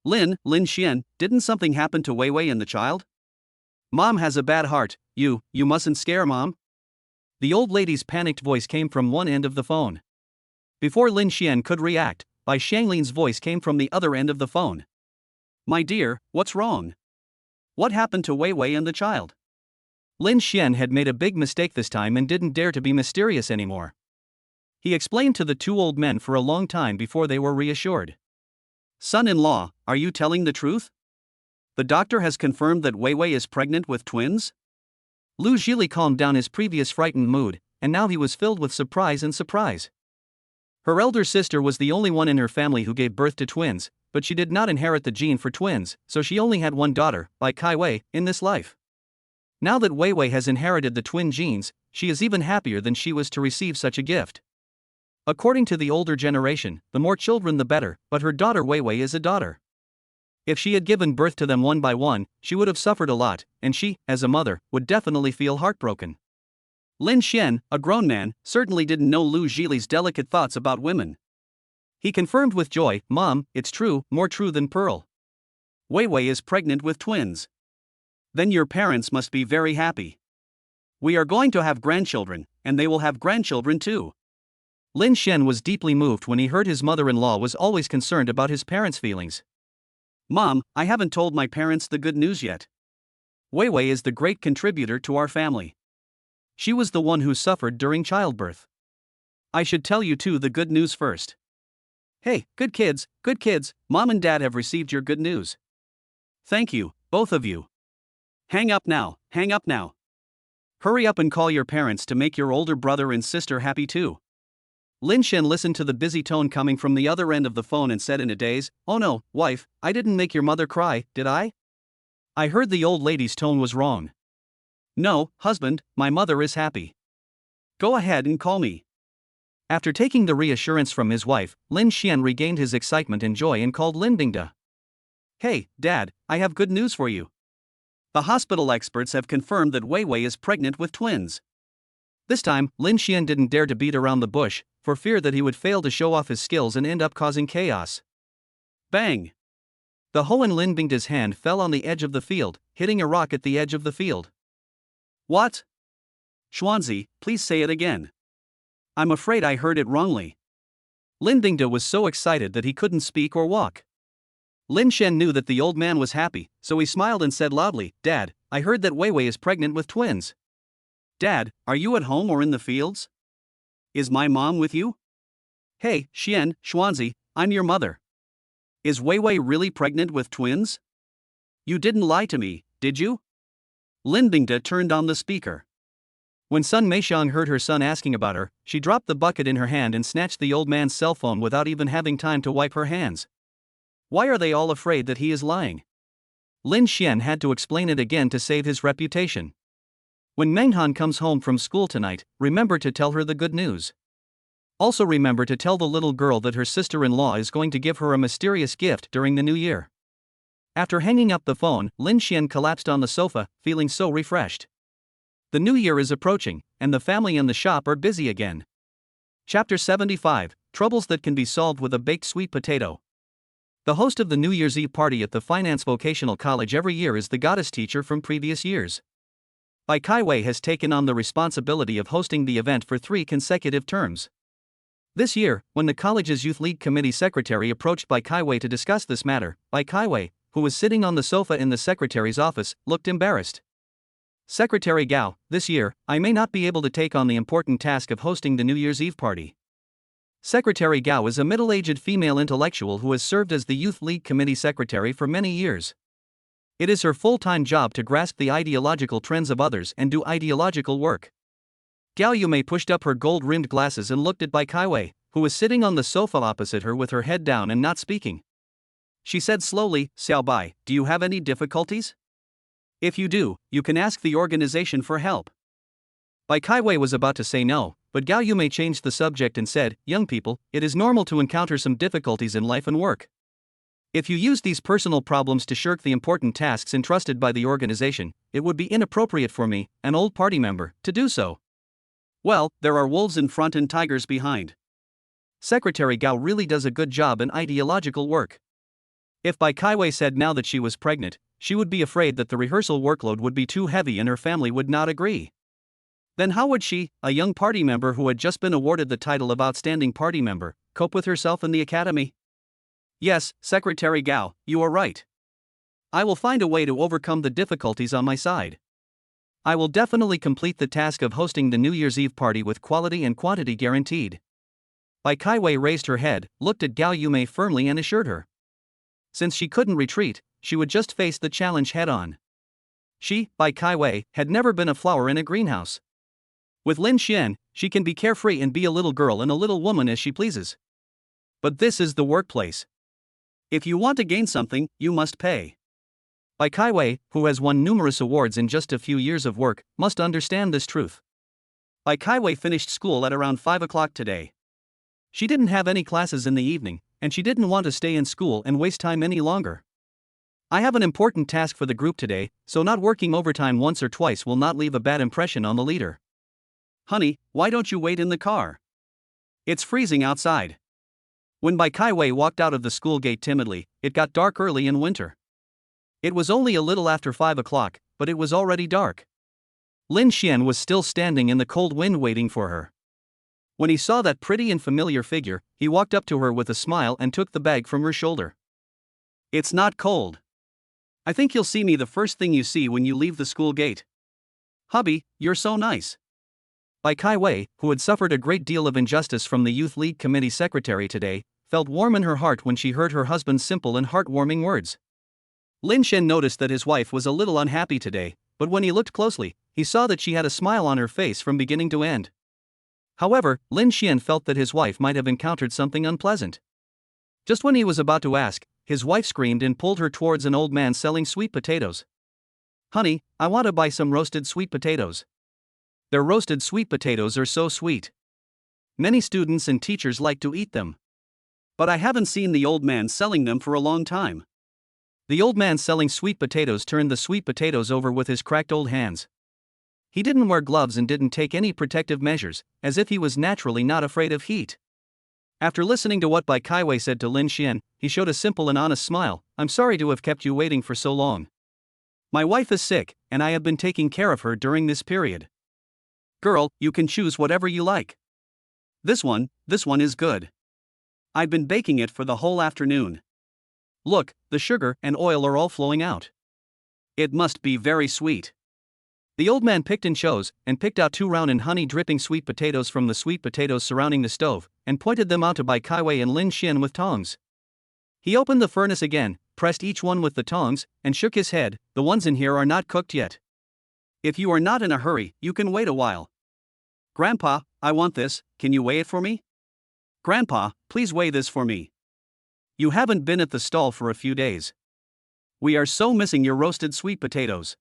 Lin Xian, didn't something happen to Wei Wei and the child? Mom has a bad heart, you mustn't scare Mom. The old lady's panicked voice came from one end of the phone. Before Lin Xian could react, Bai Shanglin's voice came from the other end of the phone. My dear, what's wrong? What happened to Wei Wei and the child? Lin Xian had made a big mistake this time and didn't dare to be mysterious anymore. He explained to the 2 old men for a long time before they were reassured. Son-in-law, are you telling the truth? The doctor has confirmed that Wei Wei is pregnant with twins? Lu Jili calmed down his previous frightened mood, and now he was filled with surprise and surprise. Her elder sister was the only one in her family who gave birth to twins, but she did not inherit the gene for twins, so she only had one daughter, Bai Kaiwei, in this life. Now that Wei Wei has inherited the twin genes, she is even happier than she was to receive such a gift. According to the older generation, the more children the better, but her daughter Wei Wei is a daughter. If she had given birth to them one by one, she would have suffered a lot, and she, as a mother, would definitely feel heartbroken. Lin Xian, a grown man, certainly didn't know Lu Jili's delicate thoughts about women. He confirmed with joy, Mom, it's true, more true than pearl. Wei Wei is pregnant with twins. Then your parents must be very happy. We are going to have grandchildren, and they will have grandchildren too. Lin Xian was deeply moved when he heard his mother-in-law was always concerned about his parents' feelings. Mom, I haven't told my parents the good news yet. Wei Wei is the great contributor to our family. She was the one who suffered during childbirth. I should tell you too the good news first. Hey, good kids, Mom and Dad have received your good news. Thank you, both of you. Hang up now. Hurry up and call your parents to make your older brother and sister happy too. Lin Xian listened to the busy tone coming from the other end of the phone and said in a daze, "Oh no, wife, I didn't make your mother cry, did I? I heard the old lady's tone was wrong. No, husband, my mother is happy. Go ahead and call me." After taking the reassurance from his wife, Lin Xian regained his excitement and joy and called Lin Bingde. "Hey, Dad, I have good news for you. The hospital experts have confirmed that Wei Wei is pregnant with twins." This time, Lin Xian didn't dare to beat around the bush, for fear that he would fail to show off his skills and end up causing chaos. Bang! The hoe in Lin Bingde's hand fell on the edge of the field, hitting a rock at the edge of the field. What? Xuanzi, please say it again. I'm afraid I heard it wrongly. Lin Bingde was so excited that he couldn't speak or walk. Lin Xian knew that the old man was happy, so he smiled and said loudly, "Dad, I heard that Wei Wei is pregnant with twins." "Dad, are you at home or in the fields? Is my mom with you?" "Hey, Xuanzi, I'm your mother. Is Wei Wei really pregnant with twins? You didn't lie to me, did you?" Lin Bingde turned on the speaker. When Sun Meixiang heard her son asking about her, she dropped the bucket in her hand and snatched the old man's cell phone without even having time to wipe her hands. Why are they all afraid that he is lying? Lin Xian had to explain it again to save his reputation. When Menghan comes home from school tonight, remember to tell her the good news. Also remember to tell the little girl that her sister-in-law is going to give her a mysterious gift during the new year. After hanging up the phone, Lin Xian collapsed on the sofa, feeling so refreshed. The new year is approaching, and the family and the shop are busy again. Chapter 75, Troubles that can be solved with a baked sweet potato. The host of the New Year's Eve party at the Finance Vocational College every year is the goddess teacher from previous years. Bai Kaiwei has taken on the responsibility of hosting the event for 3 consecutive terms. This year, when the college's Youth League Committee secretary approached Bai Kaiwei to discuss this matter, Bai Kaiwei, who was sitting on the sofa in the secretary's office, looked embarrassed. "Secretary Gao, this year, I may not be able to take on the important task of hosting the New Year's Eve party." Secretary Gao is a middle-aged female intellectual who has served as the Youth League Committee secretary for many years. It is her full-time job to grasp the ideological trends of others and do ideological work. Gao Yumei pushed up her gold-rimmed glasses and looked at Bai Kaiwei, who was sitting on the sofa opposite her with her head down and not speaking. She said slowly, "Xiao Bai, do you have any difficulties? If you do, you can ask the organization for help." Bai Kaiwei was about to say no, but Gao Yumei changed the subject and said, "Young people, it is normal to encounter some difficulties in life and work. If you use these personal problems to shirk the important tasks entrusted by the organization, it would be inappropriate for me, an old party member, to do so. Well, there are wolves in front and tigers behind. Secretary Gao really does a good job in ideological work." If Bai Kaiwei said now that she was pregnant, she would be afraid that the rehearsal workload would be too heavy and her family would not agree. Then how would she, a young party member who had just been awarded the title of Outstanding Party Member, cope with herself in the academy? Yes, Secretary Gao, you are right. I will find a way to overcome the difficulties on my side. I will definitely complete the task of hosting the New Year's Eve party with quality and quantity guaranteed. Bai Kaiwei raised her head, looked at Gao Yumei firmly and assured her. Since she couldn't retreat, she would just face the challenge head-on. She, Bai Kaiwei, had never been a flower in a greenhouse. With Lin Xian, she can be carefree and be a little girl and a little woman as she pleases. But this is the workplace. If you want to gain something, you must pay. Bai Kaiwei, who has won numerous awards in just a few years of work, must understand this truth. Bai Kaiwei finished school at around 5 o'clock today. She didn't have any classes in the evening, and she didn't want to stay in school and waste time any longer. I have an important task for the group today, so not working overtime once or twice will not leave a bad impression on the leader. Honey, why don't you wait in the car? It's freezing outside. When Bai Kaiwei walked out of the school gate timidly, it got dark early in winter. It was only a little after 5 o'clock, but it was already dark. Lin Xian was still standing in the cold wind waiting for her. When he saw that pretty and familiar figure, he walked up to her with a smile and took the bag from her shoulder. It's not cold. I think you'll see me the first thing you see when you leave the school gate. Hubby, you're so nice. Bai Kai-wei, who had suffered a great deal of injustice from the Youth League Committee secretary today, felt warm in her heart when she heard her husband's simple and heartwarming words. Lin Xian noticed that his wife was a little unhappy today, but when he looked closely, he saw that she had a smile on her face from beginning to end. However, Lin Xian felt that his wife might have encountered something unpleasant. Just when he was about to ask, his wife screamed and pulled her towards an old man selling sweet potatoes. Honey, I want to buy some roasted sweet potatoes. Their roasted sweet potatoes are so sweet. Many students and teachers like to eat them. But I haven't seen the old man selling them for a long time. The old man selling sweet potatoes turned the sweet potatoes over with his cracked old hands. He didn't wear gloves and didn't take any protective measures, as if he was naturally not afraid of heat. After listening to what Bai Kai-wei said to Lin Xian, he showed a simple and honest smile. I'm sorry to have kept you waiting for so long. My wife is sick, and I have been taking care of her during this period. Girl, you can choose whatever you like. This one is good. I've been baking it for the whole afternoon. Look, the sugar and oil are all flowing out. It must be very sweet. The old man picked and chose, and picked out 2 round and honey-dripping sweet potatoes from the sweet potatoes surrounding the stove, and pointed them out to Bai Kai-wei and Lin Xian with tongs. He opened the furnace again, pressed each one with the tongs, and shook his head. The ones in here are not cooked yet. If you are not in a hurry, you can wait a while. Grandpa, I want this, can you weigh it for me? Grandpa, please weigh this for me. You haven't been at the stall for a few days. We are so missing your roasted sweet potatoes.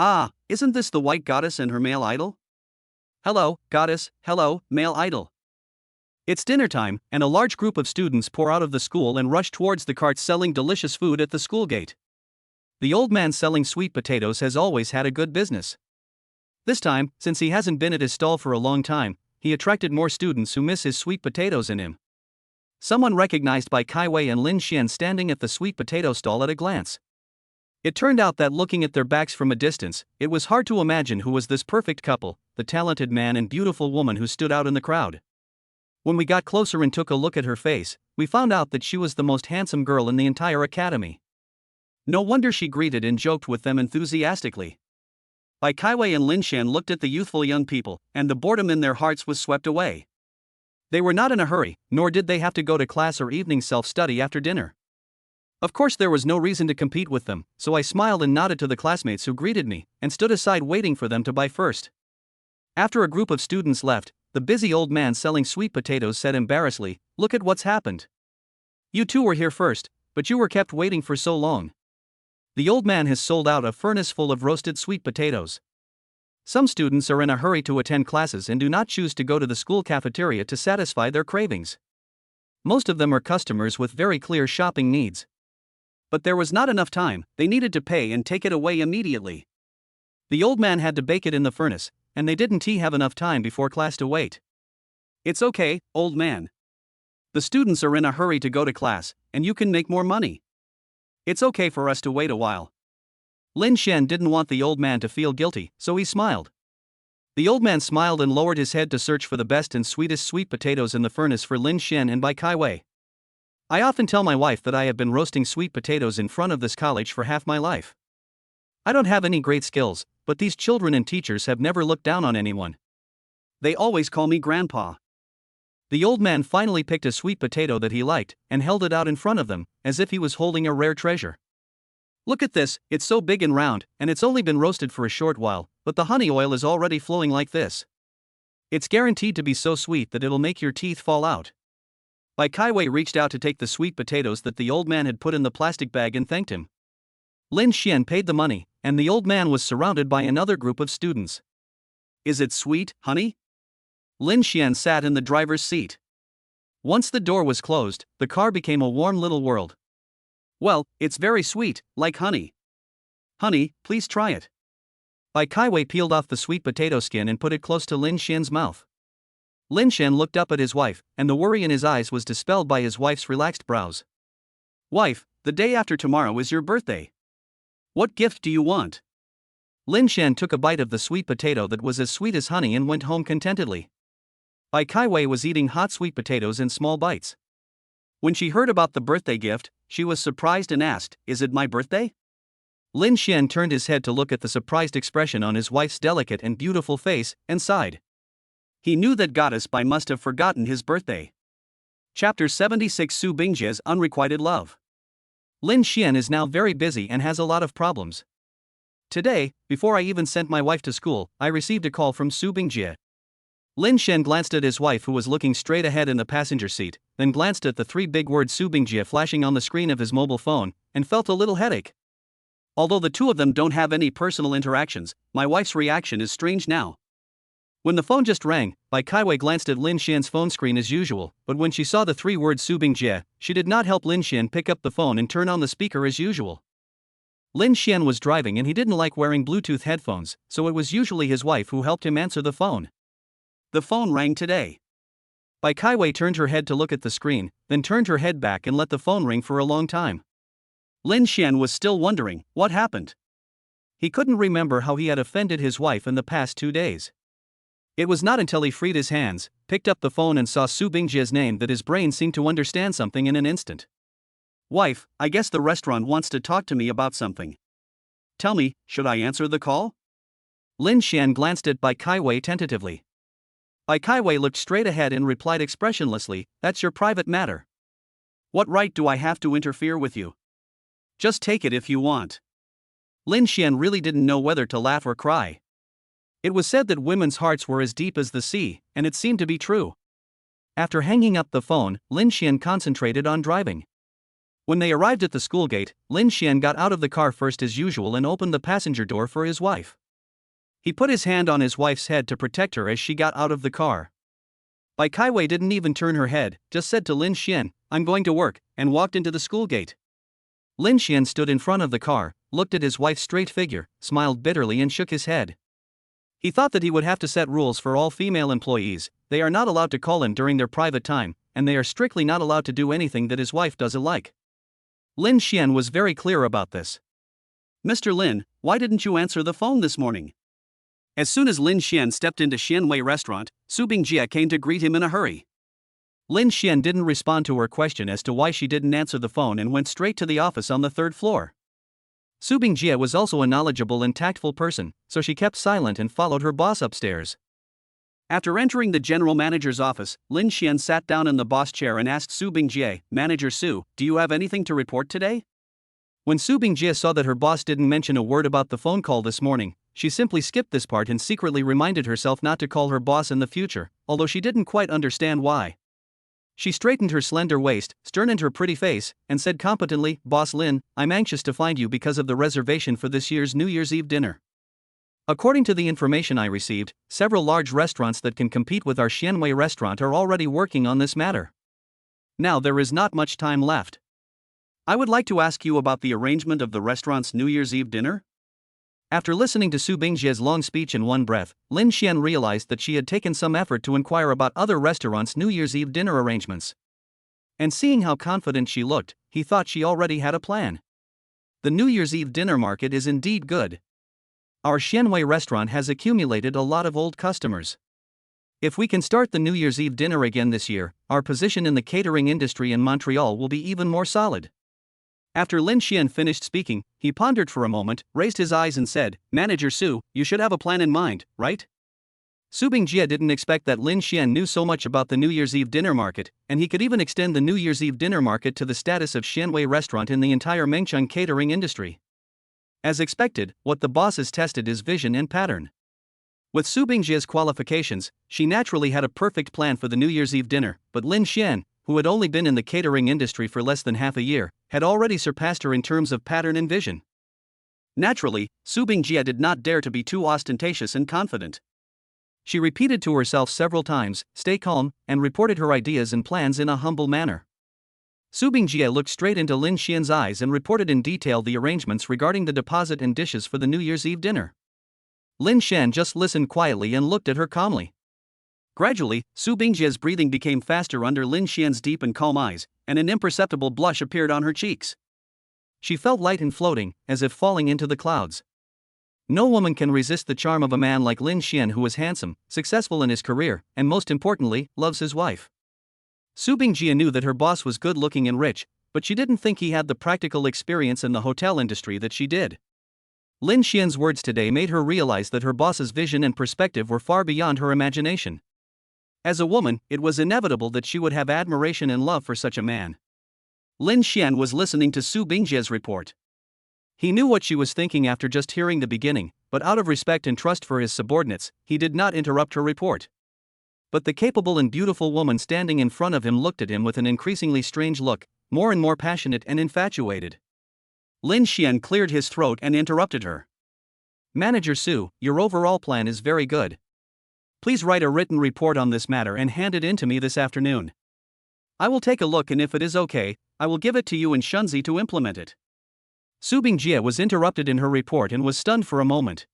Ah, isn't this the white goddess and her male idol? Hello, goddess, hello, male idol. It's dinner time, and a large group of students pour out of the school and rush towards the carts selling delicious food at the school gate. The old man selling sweet potatoes has always had a good business. This time, since he hasn't been at his stall for a long time, he attracted more students who miss his sweet potatoes in him. Someone recognized Bai Kai-wei and Lin Xian standing at the sweet potato stall at a glance. It turned out that looking at their backs from a distance, it was hard to imagine who was this perfect couple, the talented man and beautiful woman who stood out in the crowd. When we got closer and took a look at her face, we found out that she was the most handsome girl in the entire academy. No wonder she greeted and joked with them enthusiastically. Bai Kai-wei and Lin Xian looked at the youthful young people, and the boredom in their hearts was swept away. They were not in a hurry, nor did they have to go to class or evening self-study after dinner. Of course there was no reason to compete with them, so I smiled and nodded to the classmates who greeted me, and stood aside waiting for them to buy first. After a group of students left, the busy old man selling sweet potatoes said embarrassedly, "Look at what's happened. You two were here first, but you were kept waiting for so long. The old man has sold out a furnace full of roasted sweet potatoes. Some students are in a hurry to attend classes and do not choose to go to the school cafeteria to satisfy their cravings. Most of them are customers with very clear shopping needs. But there was not enough time, they needed to pay and take it away immediately. The old man had to bake it in the furnace, and they didn't have enough time before class to wait. It's okay, old man. The students are in a hurry to go to class, and you can make more money. It's okay for us to wait a while." Lin Xian didn't want the old man to feel guilty, so he smiled. The old man smiled and lowered his head to search for the best and sweetest sweet potatoes in the furnace for Lin Xian and Bai Kai-wei. I often tell my wife that I have been roasting sweet potatoes in front of this college for half my life. I don't have any great skills, but these children and teachers have never looked down on anyone. They always call me Grandpa. The old man finally picked a sweet potato that he liked, and held it out in front of them, as if he was holding a rare treasure. Look at this, it's so big and round, and it's only been roasted for a short while, but the honey oil is already flowing like this. It's guaranteed to be so sweet that it'll make your teeth fall out. Bai Kai-wei reached out to take the sweet potatoes that the old man had put in the plastic bag and thanked him. Lin Xian paid the money, and the old man was surrounded by another group of students. Is it sweet, honey? Lin Xian sat in the driver's seat. Once the door was closed, the car became a warm little world. Well, it's very sweet, like honey. Honey, please try it. Bai Kai-wei peeled off the sweet potato skin and put it close to Lin Xian's mouth. Lin Xian looked up at his wife, and the worry in his eyes was dispelled by his wife's relaxed brows. Wife, the day after tomorrow is your birthday. What gift do you want? Lin Xian took a bite of the sweet potato that was as sweet as honey and went home contentedly. Bai Kaiwei was eating hot sweet potatoes in small bites. When she heard about the birthday gift, she was surprised and asked, "Is it my birthday?" Lin Xian turned his head to look at the surprised expression on his wife's delicate and beautiful face, and sighed. He knew that Goddess Bai must have forgotten his birthday. Chapter 76 Su Bingjie's Unrequited Love. Lin Xian is now very busy and has a lot of problems. Today, before I even sent my wife to school, I received a call from Su Bingjie. Lin Xian glanced at his wife, who was looking straight ahead in the passenger seat, then glanced at the three big words Su Bingjie flashing on the screen of his mobile phone, and felt a little headache. Although the two of them don't have any personal interactions, my wife's reaction is strange now. When the phone just rang, Bai Kaiwei glanced at Lin Xian's phone screen as usual, but when she saw the three words Su Bingjie, she did not help Lin Xian pick up the phone and turn on the speaker as usual. Lin Xian was driving and he didn't like wearing Bluetooth headphones, so it was usually his wife who helped him answer the phone. The phone rang today. Bai Kaiwei turned her head to look at the screen, then turned her head back and let the phone ring for a long time. Lin Xian was still wondering what happened. He couldn't remember how he had offended his wife in the past 2 days. It was not until he freed his hands, picked up the phone and saw Su Bingjie's name that his brain seemed to understand something in an instant. "Wife, I guess the restaurant wants to talk to me about something. Tell me, should I answer the call?" Lin Xian glanced at Bai Kaiwei tentatively. Bai Kaiwei looked straight ahead and replied expressionlessly, "That's your private matter. What right do I have to interfere with you? Just take it if you want." Lin Xian really didn't know whether to laugh or cry. It was said that women's hearts were as deep as the sea, and it seemed to be true. After hanging up the phone, Lin Xian concentrated on driving. When they arrived at the school gate, Lin Xian got out of the car first as usual and opened the passenger door for his wife. He put his hand on his wife's head to protect her as she got out of the car. Bai Kaiwei didn't even turn her head, just said to Lin Xian, "I'm going to work," and walked into the school gate. Lin Xian stood in front of the car, looked at his wife's straight figure, smiled bitterly and shook his head. He thought that he would have to set rules for all female employees. They are not allowed to call him during their private time, and they are strictly not allowed to do anything that his wife doesn't like. Lin Xian was very clear about this. "Mr. Lin, why didn't you answer the phone this morning?" As soon as Lin Xian stepped into Xianwei restaurant, Su Bingjie came to greet him in a hurry. Lin Xian didn't respond to her question as to why she didn't answer the phone and went straight to the office on the 3rd floor. Su Bingjie was also a knowledgeable and tactful person, so she kept silent and followed her boss upstairs. After entering the general manager's office, Lin Xian sat down in the boss chair and asked Su Bingjie, "Manager Su, do you have anything to report today?" When Su Bingjie saw that her boss didn't mention a word about the phone call this morning, she simply skipped this part and secretly reminded herself not to call her boss in the future, although she didn't quite understand why. She straightened her slender waist, sterned her pretty face, and said competently, "Boss Lin, I'm anxious to find you because of the reservation for this year's New Year's Eve dinner. According to the information I received, several large restaurants that can compete with our Xianwei restaurant are already working on this matter. Now there is not much time left. I would like to ask you about the arrangement of the restaurant's New Year's Eve dinner." After listening to Su Bingjie's long speech in one breath, Lin Xian realized that she had taken some effort to inquire about other restaurants' New Year's Eve dinner arrangements. And seeing how confident she looked, he thought she already had a plan. The New Year's Eve dinner market is indeed good. Our Xianwei restaurant has accumulated a lot of old customers. If we can start the New Year's Eve dinner again this year, our position in the catering industry in Montreal will be even more solid. After Lin Xian finished speaking, he pondered for a moment, raised his eyes and said, "Manager Su, you should have a plan in mind, right?" Su Bingjie didn't expect that Lin Xian knew so much about the New Year's Eve dinner market, and he could even extend the New Year's Eve dinner market to the status of Xianwei restaurant in the entire Mengcheng catering industry. As expected, what the bosses tested is vision and pattern. With Su Bingjie's qualifications, she naturally had a perfect plan for the New Year's Eve dinner, but Lin Xian, who had only been in the catering industry for less than half a year, had already surpassed her in terms of pattern and vision. Naturally, Su Bingjie did not dare to be too ostentatious and confident. She repeated to herself several times, "Stay calm," and reported her ideas and plans in a humble manner. Su Bingjie looked straight into Lin Xian's eyes and reported in detail the arrangements regarding the deposit and dishes for the New Year's Eve dinner. Lin Xian just listened quietly and looked at her calmly. Gradually, Su Bingjie's breathing became faster under Lin Xian's deep and calm eyes, and an imperceptible blush appeared on her cheeks. She felt light and floating, as if falling into the clouds. No woman can resist the charm of a man like Lin Xian, who is handsome, successful in his career, and most importantly, loves his wife. Su Bingjie knew that her boss was good-looking and rich, but she didn't think he had the practical experience in the hotel industry that she did. Lin Xian's words today made her realize that her boss's vision and perspective were far beyond her imagination. As a woman, it was inevitable that she would have admiration and love for such a man. Lin Xian was listening to Su Bingjie's report. He knew what she was thinking after just hearing the beginning, but out of respect and trust for his subordinates, he did not interrupt her report. But the capable and beautiful woman standing in front of him looked at him with an increasingly strange look, more and more passionate and infatuated. Lin Xian cleared his throat and interrupted her. "Manager Su, your overall plan is very good. Please write a written report on this matter and hand it in to me this afternoon. I will take a look, and if it is okay, I will give it to you and Shunzi to implement it." Su Bingjie was interrupted in her report and was stunned for a moment.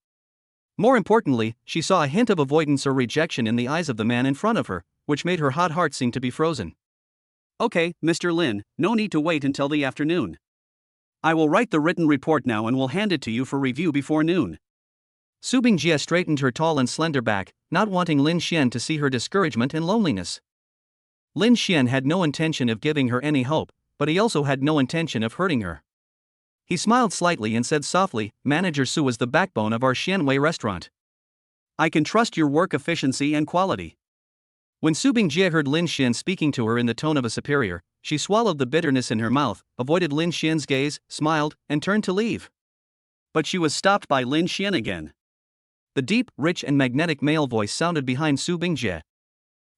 More importantly, she saw a hint of avoidance or rejection in the eyes of the man in front of her, which made her hot heart seem to be frozen. "Okay, Mr. Lin, no need to wait until the afternoon. I will write the written report now and will hand it to you for review before noon." Su Bingjie straightened her tall and slender back, not wanting Lin Xian to see her discouragement and loneliness. Lin Xian had no intention of giving her any hope, but he also had no intention of hurting her. He smiled slightly and said softly, "Manager Su is the backbone of our Xianwei restaurant. I can trust your work efficiency and quality." When Su Bingjie heard Lin Xian speaking to her in the tone of a superior, she swallowed the bitterness in her mouth, avoided Lin Xian's gaze, smiled, and turned to leave. But she was stopped by Lin Xian again. The deep, rich and magnetic male voice sounded behind Su Bingjie.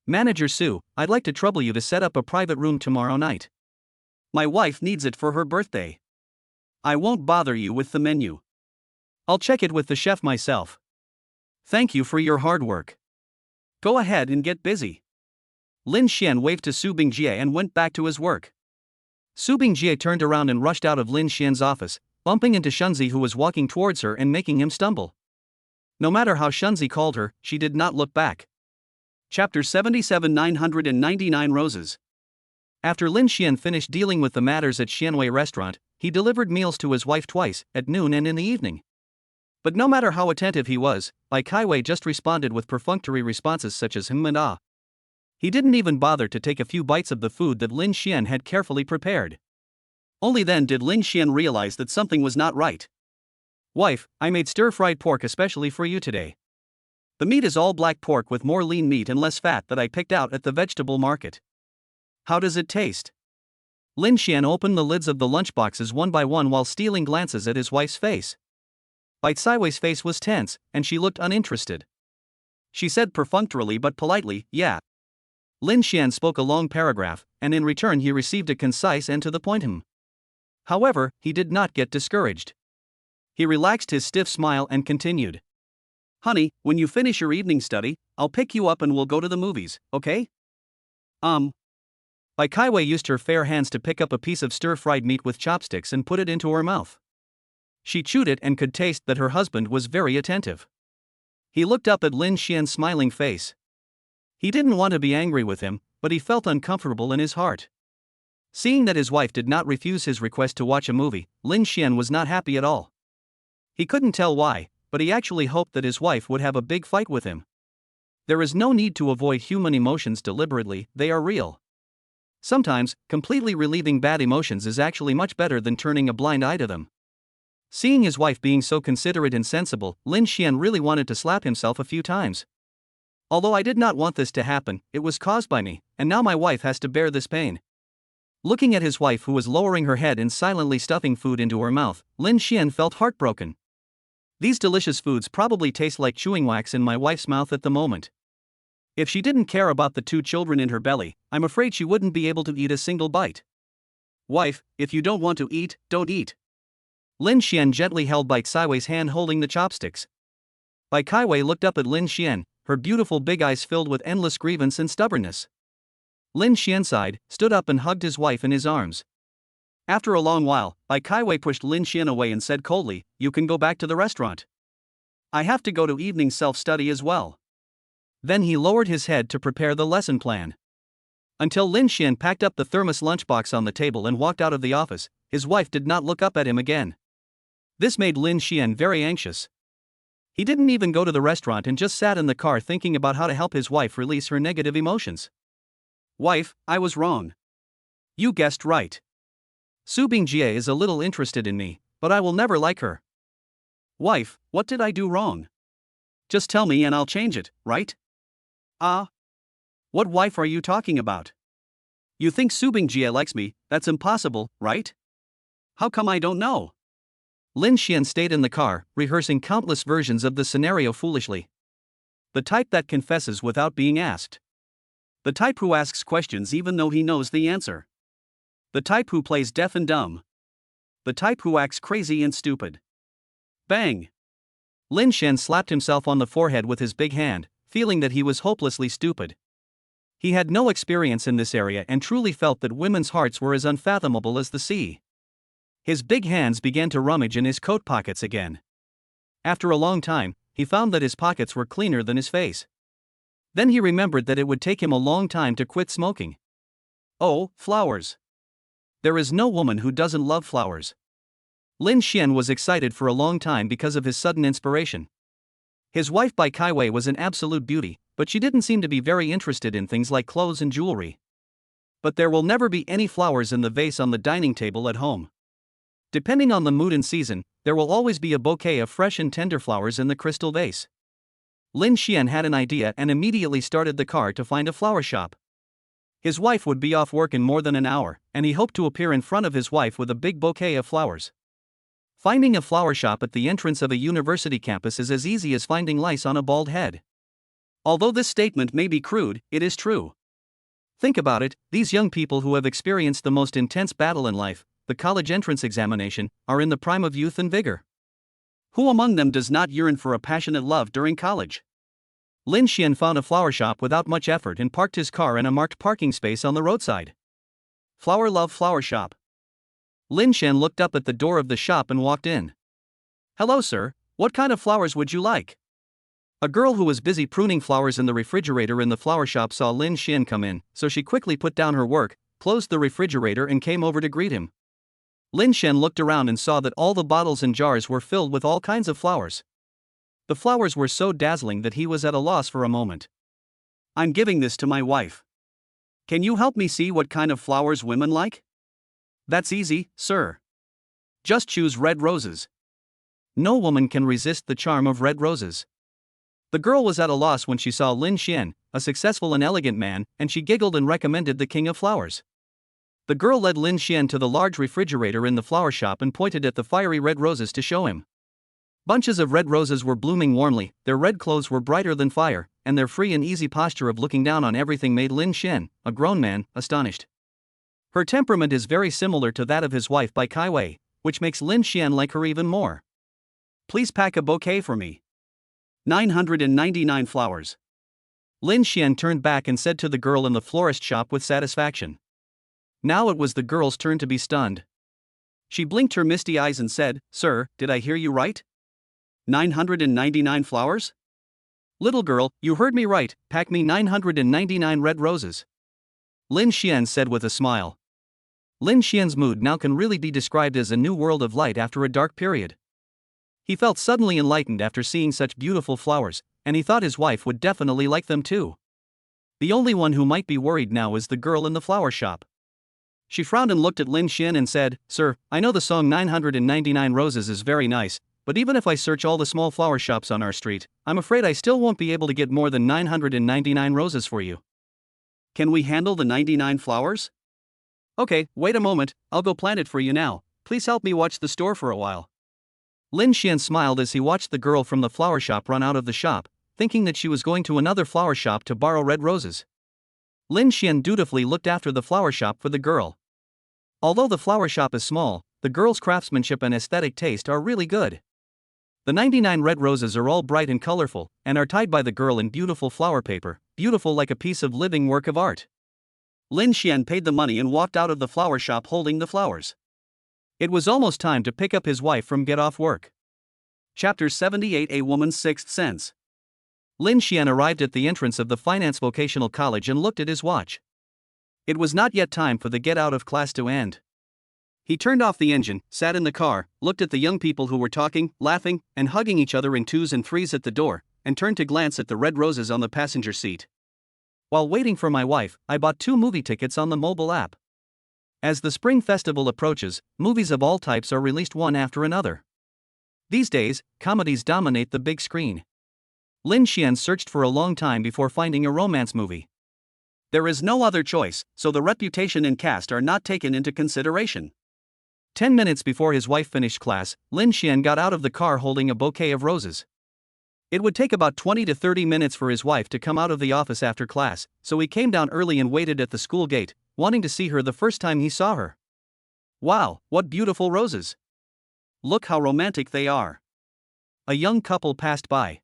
"Manager Su, I'd like to trouble you to set up a private room tomorrow night. My wife needs it for her birthday. I won't bother you with the menu. I'll check it with the chef myself. Thank you for your hard work. Go ahead and get busy." Lin Xian waved to Su Bingjie and went back to his work. Su Bingjie turned around and rushed out of Lin Xian's office, bumping into Shunzi, who was walking towards her and making him stumble. No matter how Shunzi called her, she did not look back. Chapter 77, 999 Roses. After Lin Xian finished dealing with the matters at Xianwei restaurant, he delivered meals to his wife twice, at noon and in the evening. But no matter how attentive he was, Bai Kaiwei just responded with perfunctory responses such as and ah. He didn't even bother to take a few bites of the food that Lin Xian had carefully prepared. Only then did Lin Xian realize that something was not right. "Wife, I made stir-fried pork especially for you today. The meat is all black pork with more lean meat and less fat that I picked out at the vegetable market. How does it taste?" Lin Xian opened the lids of the lunchboxes one by one while stealing glances at his wife's face. Bai Kaiwei's face was tense, and she looked uninterested. She said perfunctorily but politely, "Yeah." Lin Xian spoke a long paragraph, and in return he received a concise and to the point him. However, he did not get discouraged. He relaxed his stiff smile and continued. "Honey, when you finish your evening study, I'll pick you up and we'll go to the movies, okay?" Bai Kaiwei used her fair hands to pick up a piece of stir-fried meat with chopsticks and put it into her mouth. She chewed it and could taste that her husband was very attentive. He looked up at Lin Xian's smiling face. He didn't want to be angry with him, but he felt uncomfortable in his heart. Seeing that his wife did not refuse his request to watch a movie, Lin Xian was not happy at all. He couldn't tell why, but he actually hoped that his wife would have a big fight with him. There is no need to avoid human emotions deliberately, they are real. Sometimes, completely relieving bad emotions is actually much better than turning a blind eye to them. Seeing his wife being so considerate and sensible, Lin Xian really wanted to slap himself a few times. Although I did not want this to happen, it was caused by me, and now my wife has to bear this pain. Looking at his wife, who was lowering her head and silently stuffing food into her mouth, Lin Xian felt heartbroken. These delicious foods probably taste like chewing wax in my wife's mouth at the moment. If she didn't care about the 2 children in her belly, I'm afraid she wouldn't be able to eat a single bite. "Wife, if you don't want to eat, don't eat." Lin Xian gently held Bai Kaiwei's hand holding the chopsticks. Bai Kaiwei looked up at Lin Xian, her beautiful big eyes filled with endless grievance and stubbornness. Lin Xian sighed, stood up and hugged his wife in his arms. After a long while, Bai Kaiwei pushed Lin Xian away and said coldly, "You can go back to the restaurant. I have to go to evening self-study as well." Then he lowered his head to prepare the lesson plan. Until Lin Xian packed up the thermos lunchbox on the table and walked out of the office, his wife did not look up at him again. This made Lin Xian very anxious. He didn't even go to the restaurant and just sat in the car thinking about how to help his wife release her negative emotions. Wife, I was wrong. You guessed right. Su Bingjie is a little interested in me, but I will never like her. Wife, what did I do wrong? Just tell me and I'll change it, right? What wife are you talking about? You think Su Bingjie likes me? That's impossible, right? How come I don't know? Lin Xian stayed in the car, rehearsing countless versions of the scenario foolishly. The type that confesses without being asked. The type who asks questions even though he knows the answer. The type who plays deaf and dumb. The type who acts crazy and stupid. Bang! Lin Xian slapped himself on the forehead with his big hand, feeling that he was hopelessly stupid. He had no experience in this area and truly felt that women's hearts were as unfathomable as the sea. His big hands began to rummage in his coat pockets again. After a long time, he found that his pockets were cleaner than his face. Then he remembered that it would take him a long time to quit smoking. Oh, flowers. There is no woman who doesn't love flowers. Lin Xian was excited for a long time because of his sudden inspiration. His wife Bai Kaiwei was an absolute beauty, but she didn't seem to be very interested in things like clothes and jewelry. But there will never be any flowers in the vase on the dining table at home. Depending on the mood and season, there will always be a bouquet of fresh and tender flowers in the crystal vase. Lin Xian had an idea and immediately started the car to find a flower shop. His wife would be off work in more than an hour, and he hoped to appear in front of his wife with a big bouquet of flowers. Finding a flower shop at the entrance of a university campus is as easy as finding lice on a bald head. Although this statement may be crude, it is true. Think about it, these young people who have experienced the most intense battle in life, the college entrance examination, are in the prime of youth and vigor. Who among them does not yearn for a passionate love during college? Lin Xian found a flower shop without much effort and parked his car in a marked parking space on the roadside. Flower Love Flower Shop. Lin Xian looked up at the door of the shop and walked in. Hello, sir. What kind of flowers would you like? A girl who was busy pruning flowers in the refrigerator in the flower shop saw Lin Xian come in, so she quickly put down her work, closed the refrigerator and came over to greet him. Lin Xian looked around and saw that all the bottles and jars were filled with all kinds of flowers. The flowers were so dazzling that he was at a loss for a moment. I'm giving this to my wife. Can you help me see what kind of flowers women like? That's easy, sir. Just choose red roses. No woman can resist the charm of red roses. The girl was at a loss when she saw Lin Xian, a successful and elegant man, and she giggled and recommended the king of flowers. The girl led Lin Xian to the large refrigerator in the flower shop and pointed at the fiery red roses to show him. Bunches of red roses were blooming warmly, their red clothes were brighter than fire, and their free and easy posture of looking down on everything made Lin Xian, a grown man, astonished. Her temperament is very similar to that of his wife Bai Kaiwei, which makes Lin Xian like her even more. Please pack a bouquet for me. 999 flowers. Lin Xian turned back and said to the girl in the florist shop with satisfaction. Now it was the girl's turn to be stunned. She blinked her misty eyes and said, Sir, did I hear you right? 999 flowers? Little girl, you heard me right, pack me 999 red roses. Lin Xian said with a smile. Lin Xian's mood now can really be described as a new world of light after a dark period. He felt suddenly enlightened after seeing such beautiful flowers, and he thought his wife would definitely like them too. The only one who might be worried now is the girl in the flower shop. She frowned and looked at Lin Xian and said, Sir, I know the song 999 Roses is very nice, but even if I search all the small flower shops on our street, I'm afraid I still won't be able to get more than 999 roses for you. Can we handle the 99 flowers? Okay, wait a moment, I'll go plant it for you now. Please help me watch the store for a while. Lin Xian smiled as he watched the girl from the flower shop run out of the shop, thinking that she was going to another flower shop to borrow red roses. Lin Xian dutifully looked after the flower shop for the girl. Although the flower shop is small, the girl's craftsmanship and aesthetic taste are really good. The 99 red roses are all bright and colorful, and are tied by the girl in beautiful flower paper, beautiful like a piece of living work of art. Lin Xian paid the money and walked out of the flower shop holding the flowers. It was almost time to pick up his wife from get off work. Chapter 78 A Woman's Sixth Sense. Lin Xian arrived at the entrance of the Finance Vocational College and looked at his watch. It was not yet time for the get out of class to end. He turned off the engine, sat in the car, looked at the young people who were talking, laughing, and hugging each other in twos and threes at the door, and turned to glance at the red roses on the passenger seat. While waiting for my wife, I bought 2 movie tickets on the mobile app. As the Spring Festival approaches, movies of all types are released one after another. These days, comedies dominate the big screen. Lin Xian searched for a long time before finding a romance movie. There is no other choice, so the reputation and cast are not taken into consideration. 10 minutes before his wife finished class, Lin Xian got out of the car holding a bouquet of roses. It would take about 20 to 30 minutes for his wife to come out of the office after class, so he came down early and waited at the school gate, wanting to see her the first time he saw her. Wow, what beautiful roses! Look how romantic they are. A young couple passed by.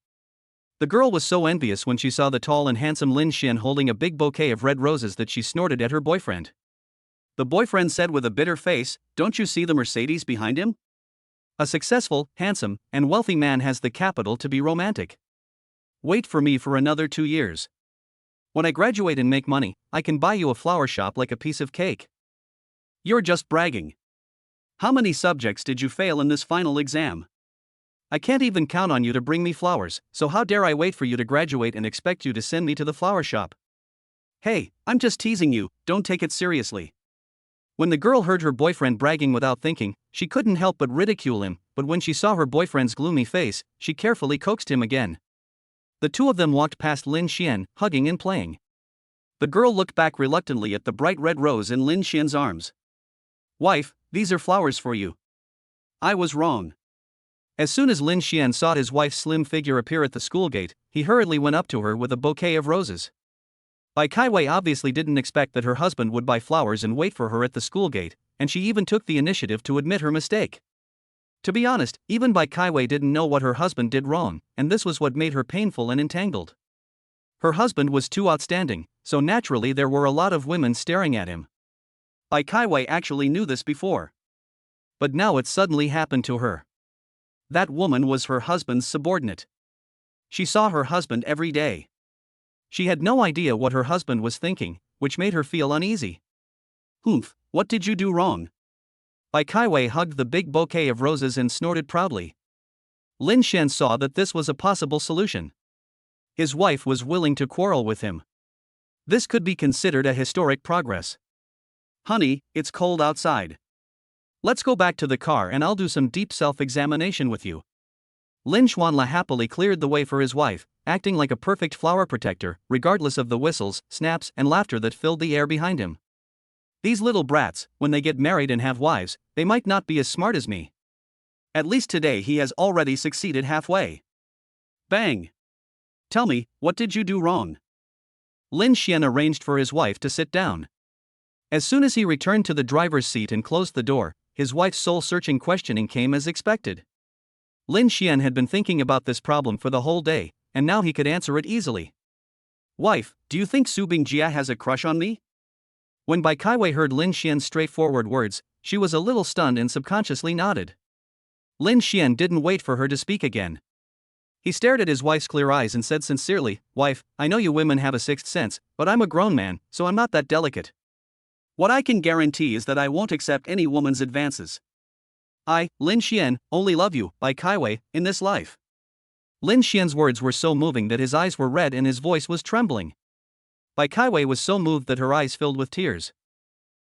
The girl was so envious when she saw the tall and handsome Lin Xian holding a big bouquet of red roses that she snorted at her boyfriend. The boyfriend said with a bitter face, "Don't you see the Mercedes behind him?" A successful, handsome, and wealthy man has the capital to be romantic. Wait for me for another 2 years. When I graduate and make money, I can buy you a flower shop like a piece of cake. You're just bragging. How many subjects did you fail in this final exam? I can't even count on you to bring me flowers, so how dare I wait for you to graduate and expect you to send me to the flower shop? Hey, I'm just teasing you, don't take it seriously. When the girl heard her boyfriend bragging without thinking, she couldn't help but ridicule him, but when she saw her boyfriend's gloomy face, she carefully coaxed him again. The two of them walked past Lin Xian, hugging and playing. The girl looked back reluctantly at the bright red rose in Lin Xian's arms. "Wife, these are flowers for you." I was wrong. As soon as Lin Xian saw his wife's slim figure appear at the school gate, he hurriedly went up to her with a bouquet of roses. Bai Kaiwei obviously didn't expect that her husband would buy flowers and wait for her at the school gate, and she even took the initiative to admit her mistake. To be honest, even Bai Kaiwei didn't know what her husband did wrong, and this was what made her painful and entangled. Her husband was too outstanding, so naturally there were a lot of women staring at him. Bai Kaiwei actually knew this before. But now it suddenly happened to her. That woman was her husband's subordinate. She saw her husband every day. She had no idea what her husband was thinking, which made her feel uneasy. "Humph, what did you do wrong?" Bai Kaiwei hugged the big bouquet of roses and snorted proudly. Lin Xian saw that this was a possible solution. His wife was willing to quarrel with him. This could be considered a historic progress. "Honey, it's cold outside. Let's go back to the car and I'll do some deep self-examination with you." Lin Xuanla happily cleared the way for his wife, acting like a perfect flower protector, regardless of the whistles, snaps, and laughter that filled the air behind him. These little brats, when they get married and have wives, they might not be as smart as me. At least today he has already succeeded halfway. Bang! Tell me, what did you do wrong? Lin Xian arranged for his wife to sit down. As soon as he returned to the driver's seat and closed the door, his wife's soul-searching questioning came as expected. Lin Xian had been thinking about this problem for the whole day, and now he could answer it easily. "Wife, do you think Su Bingjia has a crush on me?" When Bai Kaiwei heard Lin Xian's straightforward words, she was a little stunned and subconsciously nodded. Lin Xian didn't wait for her to speak again. He stared at his wife's clear eyes and said sincerely, "Wife, I know you women have a sixth sense, but I'm a grown man, so I'm not that delicate. What I can guarantee is that I won't accept any woman's advances. I, Lin Xian, only love you, Bai Kaiwei, in this life." Lin Xian's words were so moving that his eyes were red and his voice was trembling. Bai Kaiwei was so moved that her eyes filled with tears.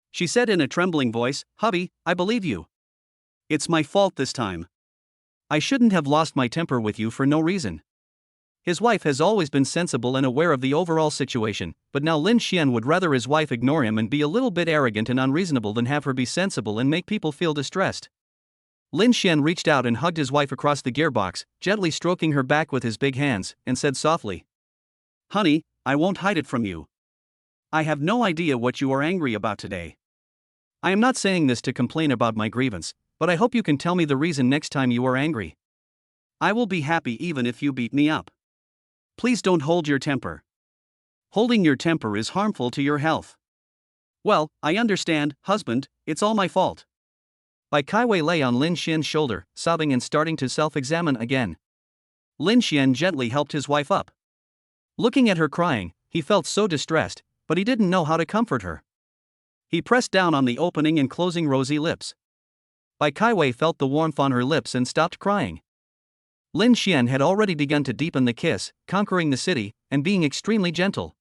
She said in a trembling voice, "Hubby, I believe you. It's my fault this time. I shouldn't have lost my temper with you for no reason." His wife has always been sensible and aware of the overall situation, but now Lin Xian would rather his wife ignore him and be a little bit arrogant and unreasonable than have her be sensible and make people feel distressed. Lin Xian reached out and hugged his wife across the gearbox, gently stroking her back with his big hands, and said softly, "Honey, I won't hide it from you. I have no idea what you are angry about today. I am not saying this to complain about my grievance, but I hope you can tell me the reason next time you are angry. I will be happy even if you beat me up. Please don't hold your temper. Holding your temper is harmful to your health." "Well, I understand, husband, it's all my fault." Bai Kaiwei lay on Lin Xian's shoulder, sobbing and starting to self-examine again. Lin Xian gently helped his wife up. Looking at her crying, he felt so distressed, but he didn't know how to comfort her. He pressed down on the opening and closing rosy lips. Bai Kaiwei felt the warmth on her lips and stopped crying. Lin Xian had already begun to deepen the kiss, conquering the city, and being extremely gentle.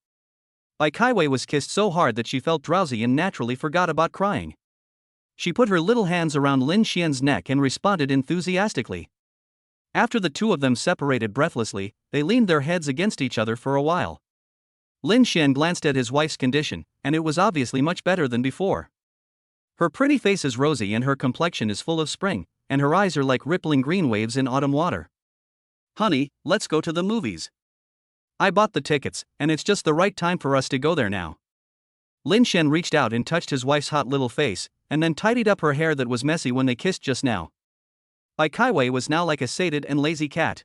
Bai Kaiwei was kissed so hard that she felt drowsy and naturally forgot about crying. She put her little hands around Lin Xian's neck and responded enthusiastically. After the two of them separated breathlessly, they leaned their heads against each other for a while. Lin Xian glanced at his wife's condition, and it was obviously much better than before. Her pretty face is rosy and her complexion is full of spring, and her eyes are like rippling green waves in autumn water. Honey, let's go to the movies. I bought the tickets, and it's just the right time for us to go there now. Lin Xian reached out and touched his wife's hot little face, and then tidied up her hair that was messy when they kissed just now. Bai Kaiwei was now like a sated and lazy cat.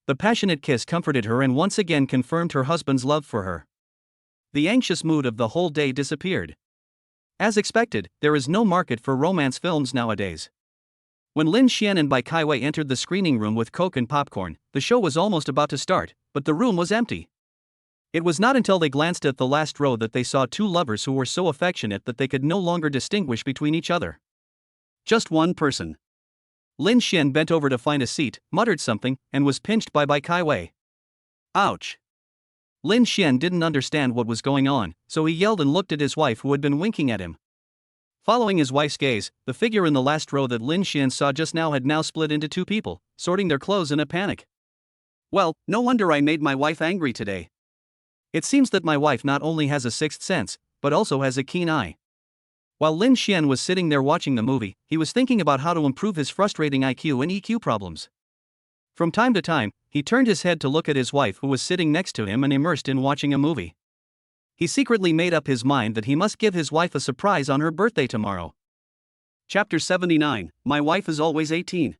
The passionate kiss comforted her and once again confirmed her husband's love for her. The anxious mood of the whole day disappeared. As expected, there is no market for romance films nowadays. When Lin Xian and Bai Kaiwei entered the screening room with Coke and popcorn, the show was almost about to start, but the room was empty. It was not until they glanced at the last row that they saw two lovers who were so affectionate that they could no longer distinguish between each other. Just one person. Lin Xian bent over to find a seat, muttered something, and was pinched by Bai Kaiwei. Ouch. Lin Xian didn't understand what was going on, so he yelled and looked at his wife who had been winking at him. Following his wife's gaze, the figure in the last row that Lin Xian saw just now had now split into two people, sorting their clothes in a panic. Well, no wonder I made my wife angry today. It seems that my wife not only has a sixth sense, but also has a keen eye. While Lin Xian was sitting there watching the movie, he was thinking about how to improve his frustrating IQ and EQ problems. From time to time, he turned his head to look at his wife who was sitting next to him and immersed in watching a movie. He secretly made up his mind that he must give his wife a surprise on her birthday tomorrow. Chapter 79, My Wife is Always 18.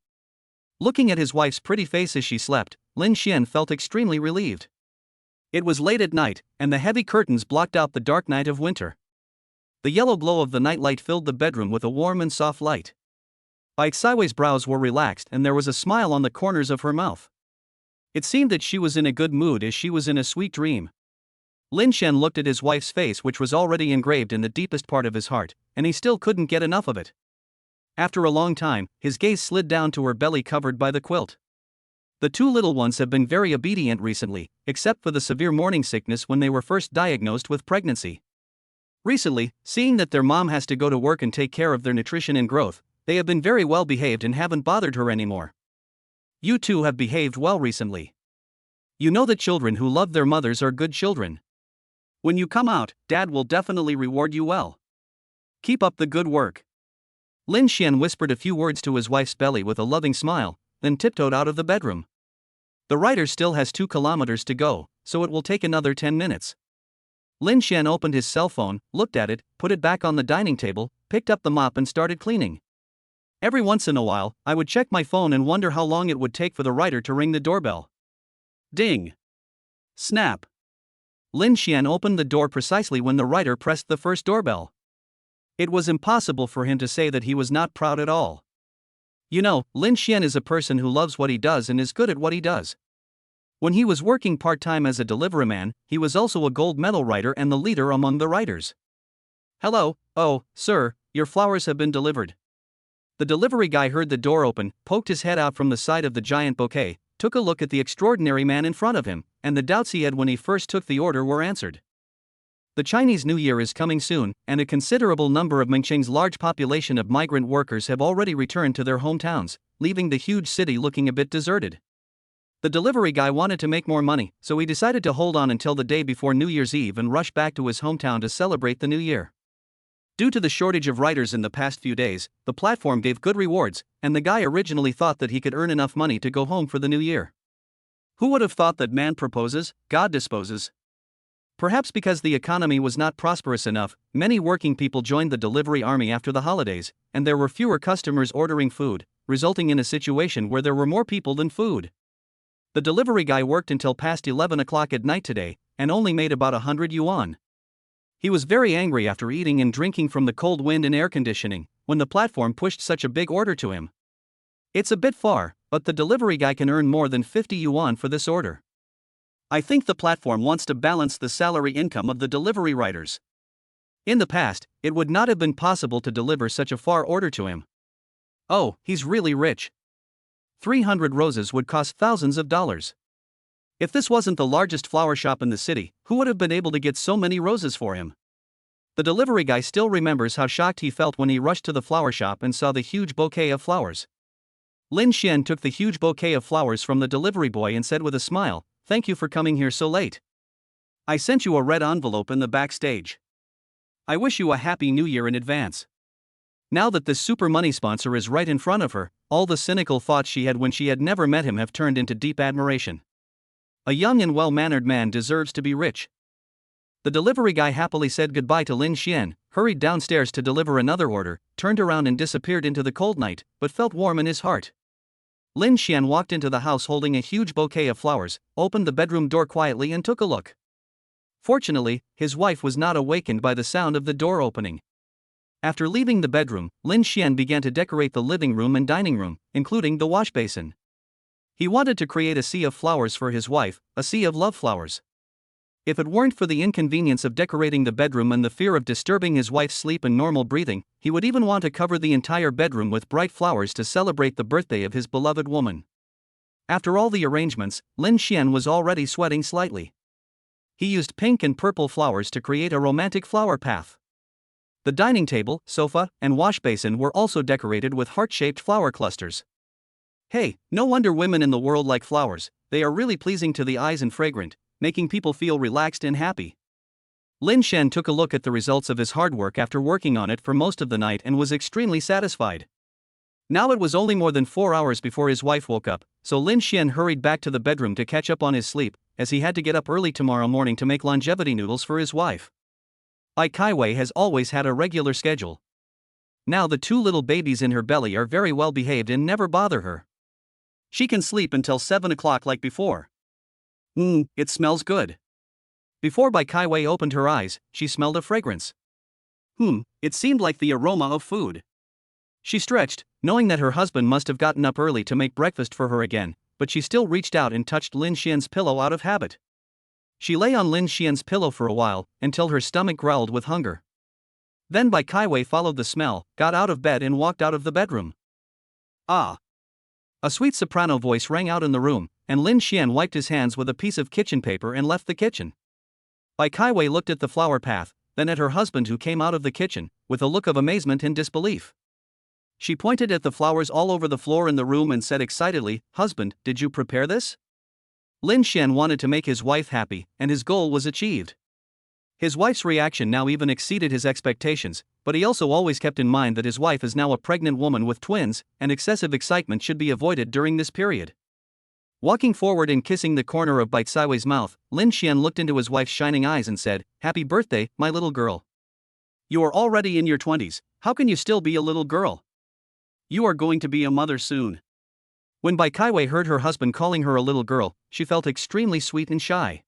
Looking at his wife's pretty face as she slept, Lin Xian felt extremely relieved. It was late at night, and the heavy curtains blocked out the dark night of winter. The yellow glow of the nightlight filled the bedroom with a warm and soft light. Bai Kaiwei's brows were relaxed and there was a smile on the corners of her mouth. It seemed that she was in a good mood as she was in a sweet dream. Lin Xian looked at his wife's face, which was already engraved in the deepest part of his heart, and he still couldn't get enough of it. After a long time, his gaze slid down to her belly covered by the quilt. The two little ones have been very obedient recently, except for the severe morning sickness when they were first diagnosed with pregnancy. Recently, seeing that their mom has to go to work and take care of their nutrition and growth, they have been very well behaved and haven't bothered her anymore. You two have behaved well recently. You know that children who love their mothers are good children. When you come out, Dad will definitely reward you well. Keep up the good work. Lin Xian whispered a few words to his wife's belly with a loving smile, then tiptoed out of the bedroom. The rider still has 2 kilometers to go, so it will take another 10 minutes. Lin Xian opened his cell phone, looked at it, put it back on the dining table, picked up the mop and started cleaning. Every once in a while, I would check my phone and wonder how long it would take for the rider to ring the doorbell. Ding. Snap. Lin Xian opened the door precisely when the rider pressed the first doorbell. It was impossible for him to say that he was not proud at all. You know, Lin Xian is a person who loves what he does and is good at what he does. When he was working part-time as a delivery man, he was also a gold medal writer and the leader among the writers. Hello, oh, sir, your flowers have been delivered. The delivery guy heard the door open, poked his head out from the side of the giant bouquet, took a look at the extraordinary man in front of him, and the doubts he had when he first took the order were answered. The Chinese New Year is coming soon, and a considerable number of Mengcheng's large population of migrant workers have already returned to their hometowns, leaving the huge city looking a bit deserted. The delivery guy wanted to make more money, so he decided to hold on until the day before New Year's Eve and rush back to his hometown to celebrate the new year. Due to the shortage of writers in the past few days, the platform gave good rewards, and the guy originally thought that he could earn enough money to go home for the new year. Who would have thought that man proposes, God disposes? Perhaps because the economy was not prosperous enough, many working people joined the delivery army after the holidays, and there were fewer customers ordering food, resulting in a situation where there were more people than food. The delivery guy worked until past 11 o'clock at night today, and only made about 100 yuan. He was very angry after eating and drinking from the cold wind and air conditioning, when the platform pushed such a big order to him. It's a bit far, but the delivery guy can earn more than 50 yuan for this order. I think the platform wants to balance the salary income of the delivery riders. In the past, it would not have been possible to deliver such a far order to him. Oh, he's really rich. 300 roses would cost thousands of dollars. If this wasn't the largest flower shop in the city, who would have been able to get so many roses for him? The delivery guy still remembers how shocked he felt when he rushed to the flower shop and saw the huge bouquet of flowers. Lin Xian took the huge bouquet of flowers from the delivery boy and said with a smile, "Thank you for coming here so late. I sent you a red envelope in the backstage. I wish you a happy new year in advance." Now that this super money sponsor is right in front of her, all the cynical thoughts she had when she had never met him have turned into deep admiration. A young and well-mannered man deserves to be rich. The delivery guy happily said goodbye to Lin Xian, hurried downstairs to deliver another order, turned around and disappeared into the cold night, but felt warm in his heart. Lin Xian walked into the house holding a huge bouquet of flowers, opened the bedroom door quietly and took a look. Fortunately, his wife was not awakened by the sound of the door opening. After leaving the bedroom, Lin Xian began to decorate the living room and dining room, including the wash basin. He wanted to create a sea of flowers for his wife, a sea of love flowers. If it weren't for the inconvenience of decorating the bedroom and the fear of disturbing his wife's sleep and normal breathing, he would even want to cover the entire bedroom with bright flowers to celebrate the birthday of his beloved woman. After all the arrangements, Lin Xian was already sweating slightly. He used pink and purple flowers to create a romantic flower path. The dining table, sofa, and wash basin were also decorated with heart-shaped flower clusters. Hey, no wonder women in the world like flowers, they are really pleasing to the eyes and fragrant, making people feel relaxed and happy. Lin Xian took a look at the results of his hard work after working on it for most of the night and was extremely satisfied. Now it was only more than 4 hours before his wife woke up, so Lin Xian hurried back to the bedroom to catch up on his sleep, as he had to get up early tomorrow morning to make longevity noodles for his wife. Bai Kaiwei has always had a regular schedule. Now the 2 little babies in her belly are very well behaved and never bother her. She can sleep until 7 o'clock like before. It smells good. Before Bai Kaiwei opened her eyes, she smelled a fragrance. It seemed like the aroma of food. She stretched, knowing that her husband must have gotten up early to make breakfast for her again, but she still reached out and touched Lin Xian's pillow out of habit. She lay on Lin Xian's pillow for a while, until her stomach growled with hunger. Then Bai Kaiwei followed the smell, got out of bed and walked out of the bedroom. Ah! A sweet soprano voice rang out in the room, and Lin Xian wiped his hands with a piece of kitchen paper and left the kitchen. Bai Kaiwei looked at the flower path, then at her husband who came out of the kitchen, with a look of amazement and disbelief. She pointed at the flowers all over the floor in the room and said excitedly, "Husband, did you prepare this?" Lin Xian wanted to make his wife happy, and his goal was achieved. His wife's reaction now even exceeded his expectations, but he also always kept in mind that his wife is now a pregnant woman with twins, and excessive excitement should be avoided during this period. Walking forward and kissing the corner of Bai Kaiwei's mouth, Lin Xian looked into his wife's shining eyes and said, "Happy birthday, my little girl. You are already in your 20s, how can you still be a little girl? You are going to be a mother soon." When Bai Kaiwei heard her husband calling her a little girl, she felt extremely sweet and shy.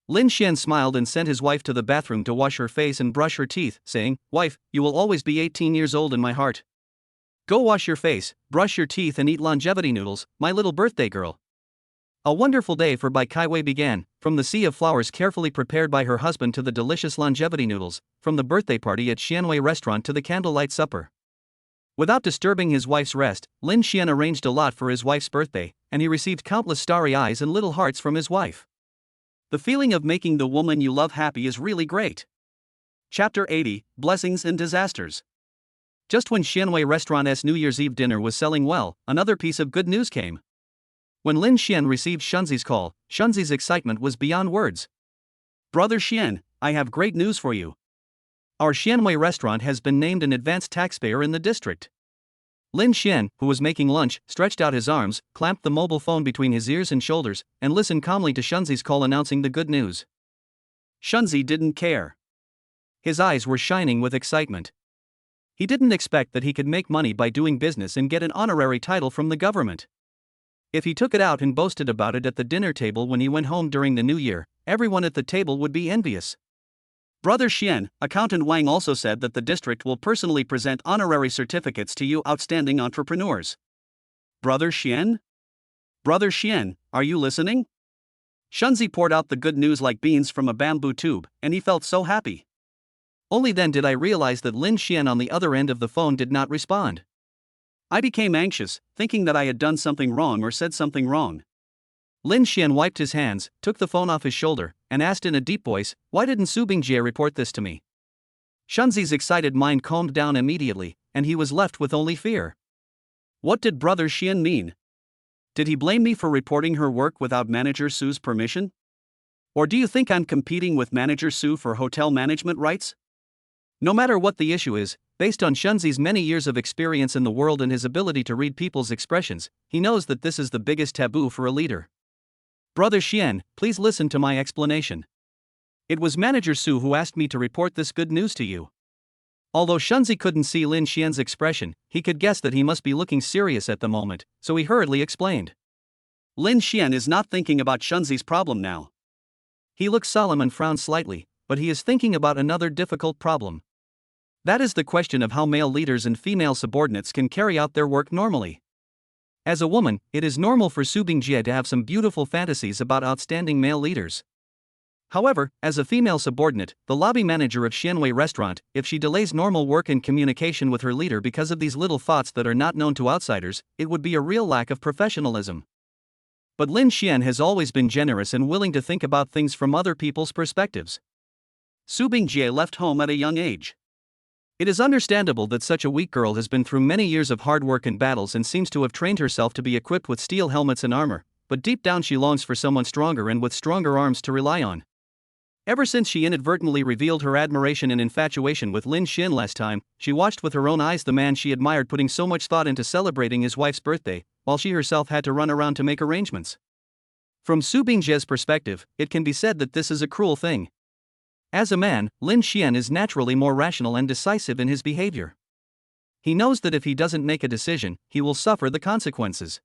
Lin Xian smiled and sent his wife to the bathroom to wash her face and brush her teeth, saying, "Wife, you will always be 18 years old in my heart. Go wash your face, brush your teeth and eat longevity noodles, my little birthday girl." A wonderful day for Bai Kaiwei began, from the sea of flowers carefully prepared by her husband to the delicious longevity noodles, from the birthday party at Xianwei restaurant to the candlelight supper. Without disturbing his wife's rest, Lin Xian arranged a lot for his wife's birthday, and he received countless starry eyes and little hearts from his wife. The feeling of making the woman you love happy is really great. Chapter 80, Blessings and Disasters. Just when Xianwei Restaurant's New Year's Eve dinner was selling well, another piece of good news came. When Lin Xian received Shunzi's call, Shunzi's excitement was beyond words. "Brother Xian, I have great news for you. Our Xianwei restaurant has been named an advanced taxpayer in the district." Lin Xian, who was making lunch, stretched out his arms, clamped the mobile phone between his ears and shoulders, and listened calmly to Shunzi's call announcing the good news. Shunzi didn't care. His eyes were shining with excitement. He didn't expect that he could make money by doing business and get an honorary title from the government. If he took it out and boasted about it at the dinner table when he went home during the new year, everyone at the table would be envious. Brother Xian, Accountant Wang also said that the district will personally present honorary certificates to you outstanding entrepreneurs. Brother Xian? Brother Xian, are you listening? Shunzi poured out the good news like beans from a bamboo tube, and he felt so happy. Only then did I realize that Lin Xian on the other end of the phone did not respond. I became anxious, thinking that I had done something wrong or said something wrong. Lin Xian wiped his hands, took the phone off his shoulder, and asked in a deep voice, "Why didn't Su Bingjie report this to me?" Shunzi's excited mind calmed down immediately, and he was left with only fear. What did Brother Xian mean? Did he blame me for reporting her work without Manager Su's permission? Or do you think I'm competing with Manager Su for hotel management rights? No matter what the issue is, based on Shunzi's many years of experience in the world and his ability to read people's expressions, he knows that this is the biggest taboo for a leader. Brother Xian, please listen to my explanation. It was Manager Su who asked me to report this good news to you. Although Shunzi couldn't see Lin Xian's expression, he could guess that he must be looking serious at the moment, so he hurriedly explained. Lin Xian is not thinking about Shunzi's problem now. He looks solemn and frowns slightly, but he is thinking about another difficult problem. That is the question of how male leaders and female subordinates can carry out their work normally. As a woman, it is normal for Su Bingjie to have some beautiful fantasies about outstanding male leaders. However, as a female subordinate, the lobby manager of Xianwei restaurant, if she delays normal work and communication with her leader because of these little thoughts that are not known to outsiders, it would be a real lack of professionalism. But Lin Xian has always been generous and willing to think about things from other people's perspectives. Su Bingjie left home at a young age. It is understandable that such a weak girl has been through many years of hard work and battles and seems to have trained herself to be equipped with steel helmets and armor, but deep down she longs for someone stronger and with stronger arms to rely on. Ever since she inadvertently revealed her admiration and infatuation with Lin Xian last time, she watched with her own eyes the man she admired putting so much thought into celebrating his wife's birthday, while she herself had to run around to make arrangements. From Su Bingjie's perspective, it can be said that this is a cruel thing. As a man, Lin Xian is naturally more rational and decisive in his behavior. He knows that if he doesn't make a decision, he will suffer the consequences.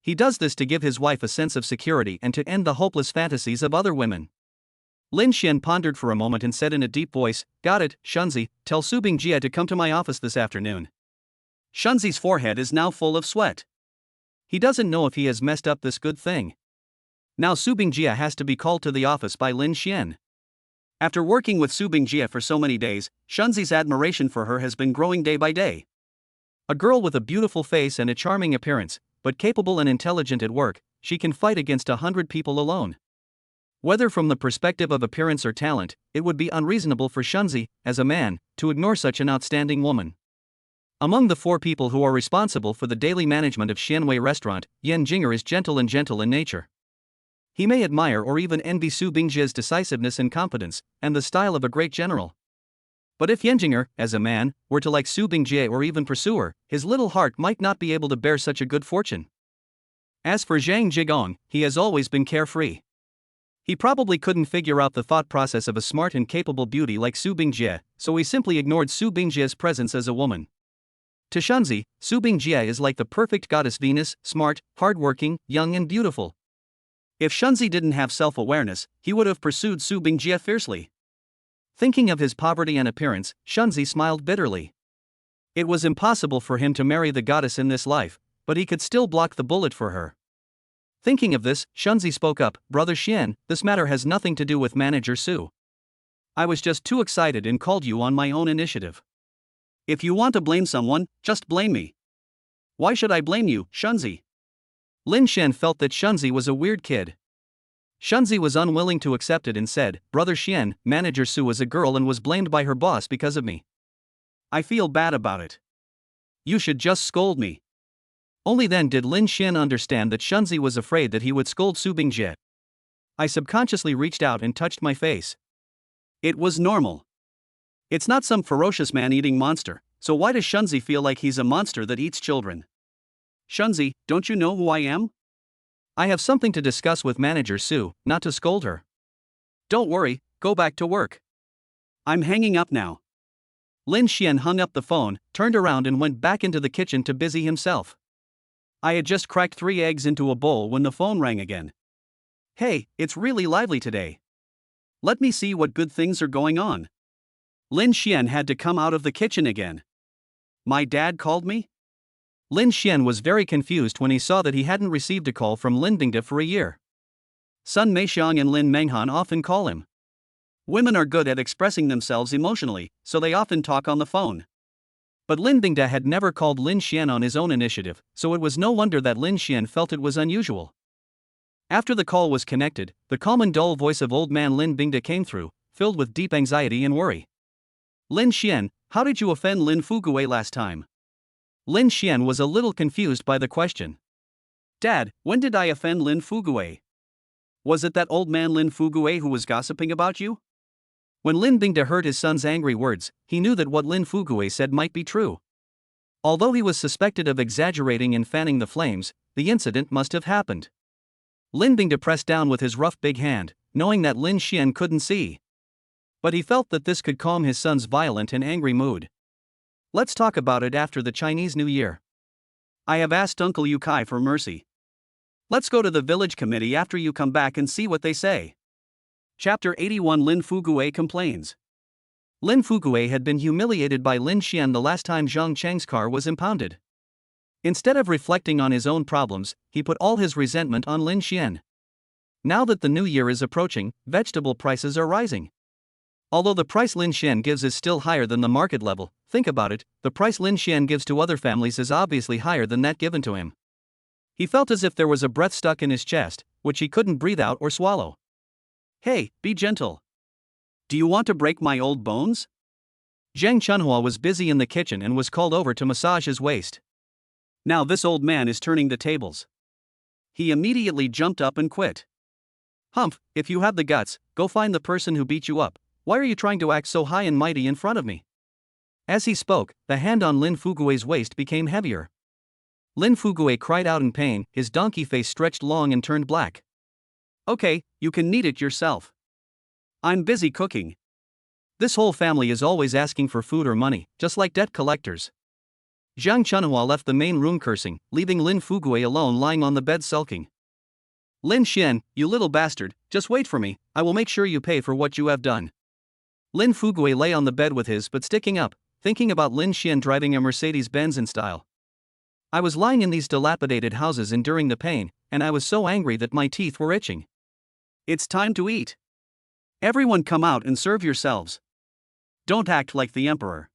He does this to give his wife a sense of security and to end the hopeless fantasies of other women. Lin Xian pondered for a moment and said in a deep voice, "Got it, Shunzi, tell Su Bingjie to come to my office this afternoon." Shunzi's forehead is now full of sweat. He doesn't know if he has messed up this good thing. Now Su Bingjie has to be called to the office by Lin Xian. After working with Su Bingjie for so many days, Shunzi's admiration for her has been growing day by day. A girl with a beautiful face and a charming appearance, but capable and intelligent at work, she can fight against 100 people alone. Whether from the perspective of appearance or talent, it would be unreasonable for Shunzi, as a man, to ignore such an outstanding woman. Among the 4 people who are responsible for the daily management of Xianwei restaurant, Yan Jing'er is gentle in nature. He may admire or even envy Su Bingjie's decisiveness and competence, and the style of a great general. But if Yan Jing'er, as a man, were to like Su Bingjie or even pursue her, his little heart might not be able to bear such a good fortune. As for Zhang Jigong, he has always been carefree. He probably couldn't figure out the thought process of a smart and capable beauty like Su Bingjie, so he simply ignored Su Bingjie's presence as a woman. To Shunzi, Su Bingjie is like the perfect goddess Venus, smart, hardworking, young and beautiful. If Shunzi didn't have self-awareness, he would have pursued Su Bingjie fiercely. Thinking of his poverty and appearance, Shunzi smiled bitterly. It was impossible for him to marry the goddess in this life, but he could still block the bullet for her. Thinking of this, Shunzi spoke up, "Brother Xian, this matter has nothing to do with Manager Su. I was just too excited and called you on my own initiative. If you want to blame someone, just blame me." "Why should I blame you, Shunzi?" Lin Xian felt that Shunzi was a weird kid. Shunzi was unwilling to accept it and said, "Brother Xian, Manager Su is a girl and was blamed by her boss because of me. I feel bad about it. You should just scold me." Only then did Lin Xian understand that Shunzi was afraid that he would scold Su Bingjie. I subconsciously reached out and touched my face. It was normal. It's not some ferocious man-eating monster, so why does Shunzi feel like he's a monster that eats children? Shunzi, don't you know who I am? I have something to discuss with Manager Su, not to scold her. Don't worry, go back to work. I'm hanging up now. Lin Xian hung up the phone, turned around and went back into the kitchen to busy himself. I had just cracked 3 eggs into a bowl when the phone rang again. Hey, it's really lively today. Let me see what good things are going on. Lin Xian had to come out of the kitchen again. My dad called me? Lin Xian was very confused when he saw that he hadn't received a call from Lin Bingde for a year. Sun Meixiang and Lin Menghan often call him. Women are good at expressing themselves emotionally, so they often talk on the phone. But Lin Bingda had never called Lin Xian on his own initiative, so it was no wonder that Lin Xian felt it was unusual. After the call was connected, the calm and dull voice of old man Lin Bingda came through, filled with deep anxiety and worry. Lin Xian, how did you offend Lin Fugui last time? Lin Xian was a little confused by the question. Dad, when did I offend Lin Fugui? Was it that old man Lin Fugui who was gossiping about you? When Lin Bingda heard his son's angry words, he knew that what Lin Fugui said might be true. Although he was suspected of exaggerating and fanning the flames, the incident must have happened. Lin Bingda pressed down with his rough big hand, knowing that Lin Xian couldn't see. But he felt that this could calm his son's violent and angry mood. Let's talk about it after the Chinese New Year. I have asked Uncle Yu Kai for mercy. Let's go to the village committee after you come back and see what they say. Chapter 81 Lin Fugui complains. Lin Fugui had been humiliated by Lin Xian the last time Zhang Cheng's car was impounded. Instead of reflecting on his own problems, he put all his resentment on Lin Xian. Now that the new year is approaching, vegetable prices are rising. Although the price Lin Xian gives is still higher than the market level, think about it, the price Lin Xian gives to other families is obviously higher than that given to him. He felt as if there was a breath stuck in his chest, which he couldn't breathe out or swallow. Hey, be gentle. Do you want to break my old bones? Zhang Chunhua was busy in the kitchen and was called over to massage his waist. Now this old man is turning the tables. He immediately jumped up and quit. Humph, if you have the guts, go find the person who beat you up. Why are you trying to act so high and mighty in front of me? As he spoke, the hand on Lin Fugui's waist became heavier. Lin Fugui cried out in pain, his donkey face stretched long and turned black. Okay, you can knead it yourself. I'm busy cooking. This whole family is always asking for food or money, just like debt collectors. Zhang Chunhua left the main room cursing, leaving Lin Fugui alone lying on the bed sulking. Lin Xian, you little bastard, just wait for me, I will make sure you pay for what you have done. Lin Fugui lay on the bed with his butt sticking up, thinking about Lin Xian driving a Mercedes-Benz in style. I was lying in these dilapidated houses enduring the pain, and I was so angry that my teeth were itching. It's time to eat. Everyone come out and serve yourselves. Don't act like the emperor.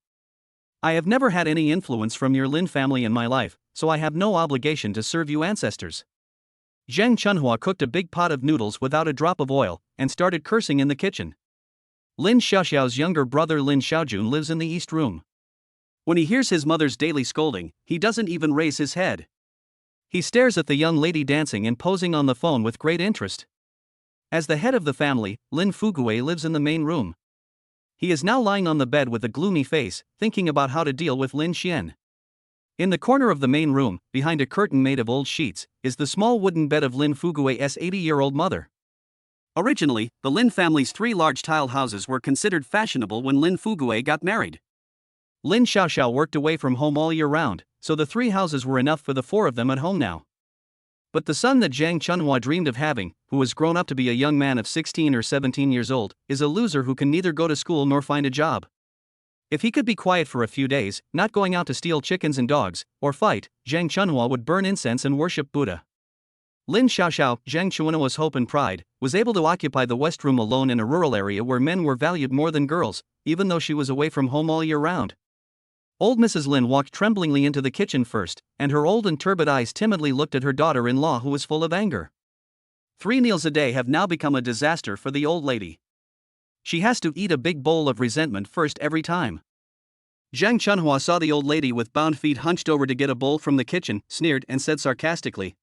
I have never had any influence from your Lin family in my life, so I have no obligation to serve you ancestors. Zhang Chunhua cooked a big pot of noodles without a drop of oil, and started cursing in the kitchen. Lin Xiaoxiao's younger brother Lin Xiaojun lives in the east room. When he hears his mother's daily scolding, he doesn't even raise his head. He stares at the young lady dancing and posing on the phone with great interest. As the head of the family, Lin Fugui lives in the main room. He is now lying on the bed with a gloomy face, thinking about how to deal with Lin Xian. In the corner of the main room, behind a curtain made of old sheets, is the small wooden bed of Lin Fugui's 80-year-old mother. Originally, the Lin family's 3 large tile houses were considered fashionable when Lin Fugui got married. Lin Xiaoxiao worked away from home all year round, so the 3 houses were enough for the 4 of them at home now. But the son that Zhang Chunhua dreamed of having, who has grown up to be a young man of 16 or 17 years old, is a loser who can neither go to school nor find a job. If he could be quiet for a few days, not going out to steal chickens and dogs, or fight, Zhang Chunhua would burn incense and worship Buddha. Lin Xiaoxiao, Zhang Chunua's hope and pride, was able to occupy the west room alone in a rural area where men were valued more than girls, even though she was away from home all year round. Old Mrs. Lin walked tremblingly into the kitchen first, and her old and turbid eyes timidly looked at her daughter-in-law who was full of anger. 3 meals a day have now become a disaster for the old lady. She has to eat a big bowl of resentment first every time. Zhang Chunhua saw the old lady with bound feet hunched over to get a bowl from the kitchen, sneered and said sarcastically,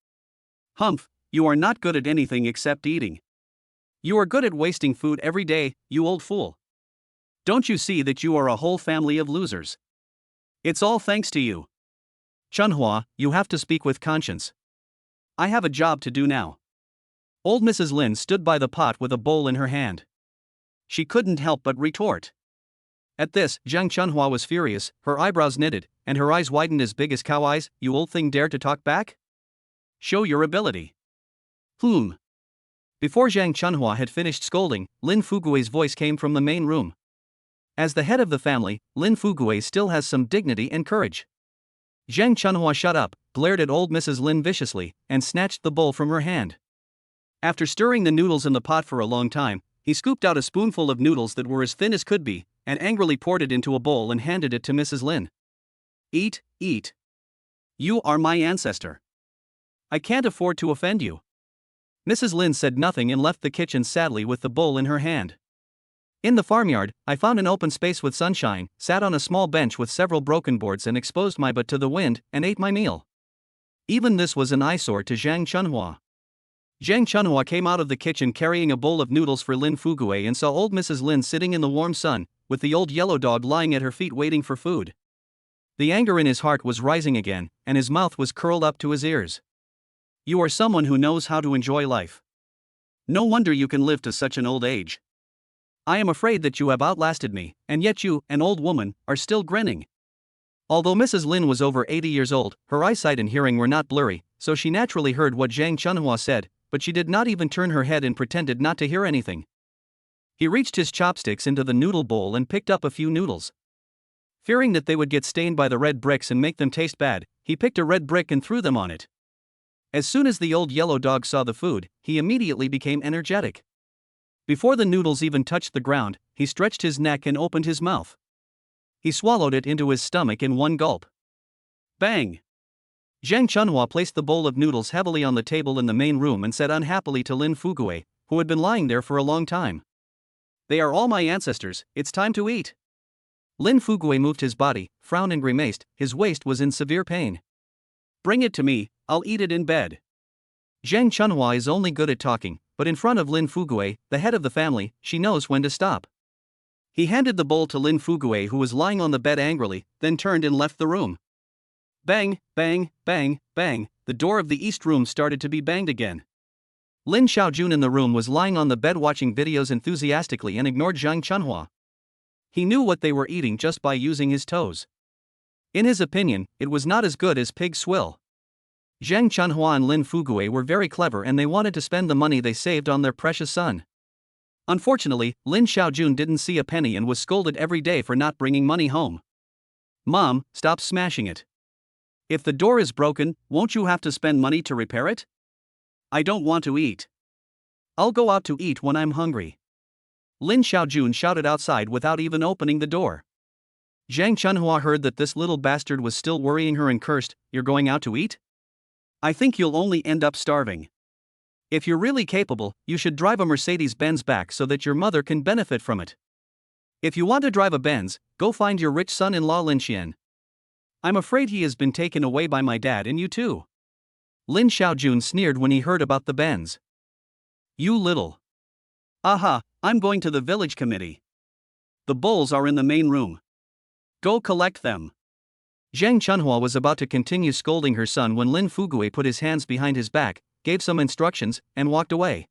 "Humph, you are not good at anything except eating. You are good at wasting food every day, you old fool. Don't you see that you are a whole family of losers? It's all thanks to you. Chunhua, you have to speak with conscience. I have a job to do now." Old Mrs. Lin stood by the pot with a bowl in her hand. She couldn't help but retort. At this, Zhang Chunhua was furious, her eyebrows knitted, and her eyes widened as big as cow eyes. "You old thing, dare to talk back? Show your ability." Before Zhang Chunhua had finished scolding, Lin Fugui's voice came from the main room. As the head of the family, Lin Fugui still has some dignity and courage. Zhang Chunhua shut up, glared at old Mrs. Lin viciously, and snatched the bowl from her hand. After stirring the noodles in the pot for a long time, he scooped out a spoonful of noodles that were as thin as could be, and angrily poured it into a bowl and handed it to Mrs. Lin. Eat, eat. You are my ancestor. I can't afford to offend you. Mrs. Lin said nothing and left the kitchen sadly with the bowl in her hand. In the farmyard, I found an open space with sunshine, sat on a small bench with several broken boards and exposed my butt to the wind, and ate my meal. Even this was an eyesore to Zhang Chunhua. Zhang Chunhua came out of the kitchen carrying a bowl of noodles for Lin Fuguei and saw old Mrs. Lin sitting in the warm sun, with the old yellow dog lying at her feet waiting for food. The anger in his heart was rising again, and his mouth was curled up to his ears. You are someone who knows how to enjoy life. No wonder you can live to such an old age. I am afraid that you have outlasted me, and yet you, an old woman, are still grinning. Although Mrs. Lin was over 80 years old, her eyesight and hearing were not blurry, so she naturally heard what Zhang Chunhua said, but she did not even turn her head and pretended not to hear anything. He reached his chopsticks into the noodle bowl and picked up a few noodles. Fearing that they would get stained by the red bricks and make them taste bad, he picked a red brick and threw them on it. As soon as the old yellow dog saw the food, he immediately became energetic. Before the noodles even touched the ground, he stretched his neck and opened his mouth. He swallowed it into his stomach in one gulp. Bang! Zhang Chunhua placed the bowl of noodles heavily on the table in the main room and said unhappily to Lin Fuguei, who had been lying there for a long time. They are all my ancestors, it's time to eat. Lin Fuguei moved his body, frowned and grimaced, his waist was in severe pain. Bring it to me, I'll eat it in bed. Zhang Chunhua is only good at talking, but in front of Lin Fuguei, the head of the family, she knows when to stop. He handed the bowl to Lin Fuguei, who was lying on the bed angrily, then turned and left the room. Bang, bang, bang, bang, the door of the east room started to be banged again. Lin Xiaojun in the room was lying on the bed watching videos enthusiastically and ignored Zhang Chunhua. He knew what they were eating just by using his toes. In his opinion, it was not as good as pig swill. Zhang Chunhua and Lin Fuguei were very clever and they wanted to spend the money they saved on their precious son. Unfortunately, Lin Xiaojun didn't see a penny and was scolded every day for not bringing money home. Mom, stop smashing it. If the door is broken, won't you have to spend money to repair it? I don't want to eat. I'll go out to eat when I'm hungry. Lin Xiaojun shouted outside without even opening the door. Zhang Chunhua heard that this little bastard was still worrying her and cursed, "You're going out to eat? I think you'll only end up starving. If you're really capable, you should drive a Mercedes-Benz back so that your mother can benefit from it. If you want to drive a Benz, go find your rich son-in-law Lin Xian. I'm afraid he has been taken away by my dad and you too." Lin Xiaojun sneered when he heard about the Benz. You little. Aha, I'm going to the village committee. The bowls are in the main room. Go collect them. Zhang Chunhua was about to continue scolding her son when Lin Fuguei put his hands behind his back, gave some instructions, and walked away.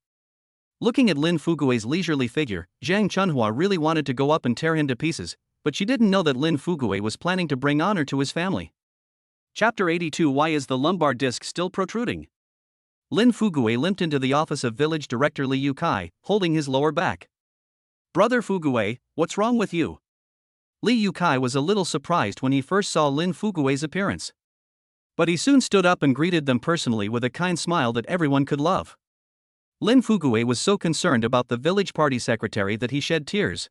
Looking at Lin Fuguei's leisurely figure, Zhang Chunhua really wanted to go up and tear him to pieces, but she didn't know that Lin Fuguei was planning to bring honor to his family. Chapter 82. Why is the lumbar disc still protruding? Lin Fuguei limped into the office of village director Li Yukai, holding his lower back. Brother Fuguei, what's wrong with you? Li Yukai was a little surprised when he first saw Lin Fuguei's appearance. But he soon stood up and greeted them personally with a kind smile that everyone could love. Lin Fuguei was so concerned about the village party secretary that he shed tears.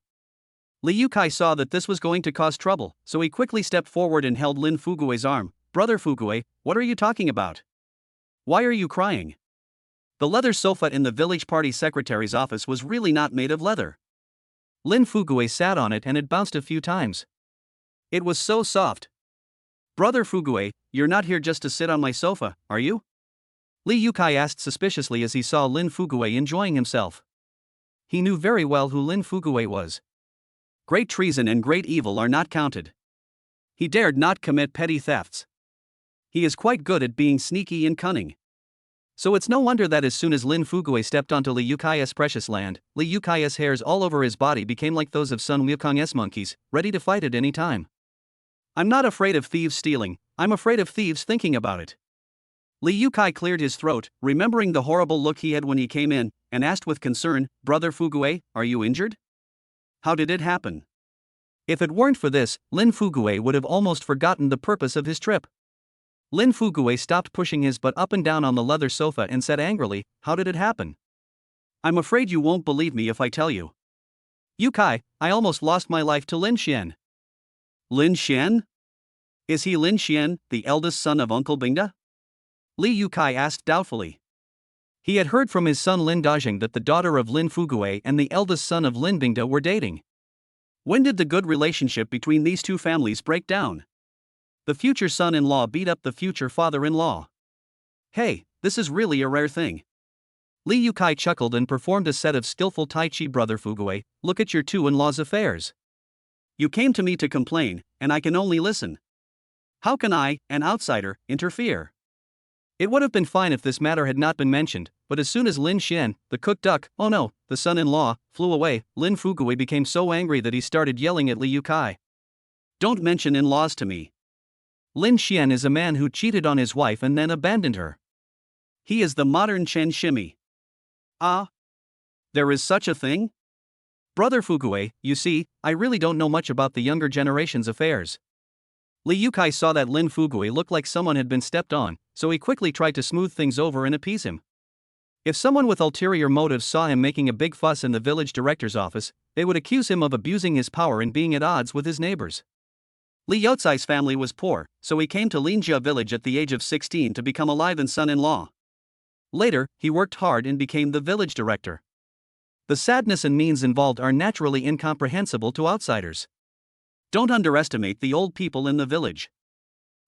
Li Yukai saw that this was going to cause trouble, so he quickly stepped forward and held Lin Fuguei's arm. Brother Fuguei, what are you talking about? Why are you crying? The leather sofa in the village party secretary's office was really not made of leather. Lin Fuguei sat on it and it bounced a few times. It was so soft. Brother Fuguei, you're not here just to sit on my sofa, are you? Li Yukai asked suspiciously as he saw Lin Fuguei enjoying himself. He knew very well who Lin Fuguei was. Great treason and great evil are not counted. He dared not commit petty thefts. He is quite good at being sneaky and cunning. So it's no wonder that as soon as Lin Fuguei stepped onto Li Yukai's precious land, Li Yukai's hairs all over his body became like those of Sun Wukong's monkeys, ready to fight at any time. I'm not afraid of thieves stealing, I'm afraid of thieves thinking about it. Li Yukai cleared his throat, remembering the horrible look he had when he came in, and asked with concern, Brother Fuguei, are you injured? How did it happen? If it weren't for this, Lin Fuguei would have almost forgotten the purpose of his trip. Lin Fuguei stopped pushing his butt up and down on the leather sofa and said angrily, how did it happen? I'm afraid you won't believe me if I tell you. Yukai, I almost lost my life to Lin Xian. Lin Xian? Is he Lin Xian, the eldest son of Uncle Bingda? Li Yukai asked doubtfully. He had heard from his son Lin Dajing that the daughter of Lin Fuguei and the eldest son of Lin Bingda were dating. When did the good relationship between these two families break down? The future son-in-law beat up the future father-in-law. Hey, this is really a rare thing. Li Yukai chuckled and performed a set of skillful Tai Chi. Brother Fuguei, look at your two-in-law's affairs. You came to me to complain, and I can only listen. How can I, an outsider, interfere? It would have been fine if this matter had not been mentioned, but as soon as Lin Xian, the cook duck, oh no, the son-in-law, flew away, Lin Fuguei became so angry that he started yelling at Li Yukai. Don't mention in-laws to me. Lin Xian is a man who cheated on his wife and then abandoned her. He is the modern Chen Shimi. Ah? There is such a thing? Brother Fuguei, you see, I really don't know much about the younger generation's affairs. Li Yukai saw that Lin Fuguei looked like someone had been stepped on, so he quickly tried to smooth things over and appease him. If someone with ulterior motives saw him making a big fuss in the village director's office, they would accuse him of abusing his power and being at odds with his neighbors. Li Youcai's family was poor, so he came to Linjia village at the age of 16 to become a live-in son-in-law. Later, he worked hard and became the village director. The sadness and means involved are naturally incomprehensible to outsiders. Don't underestimate the old people in the village.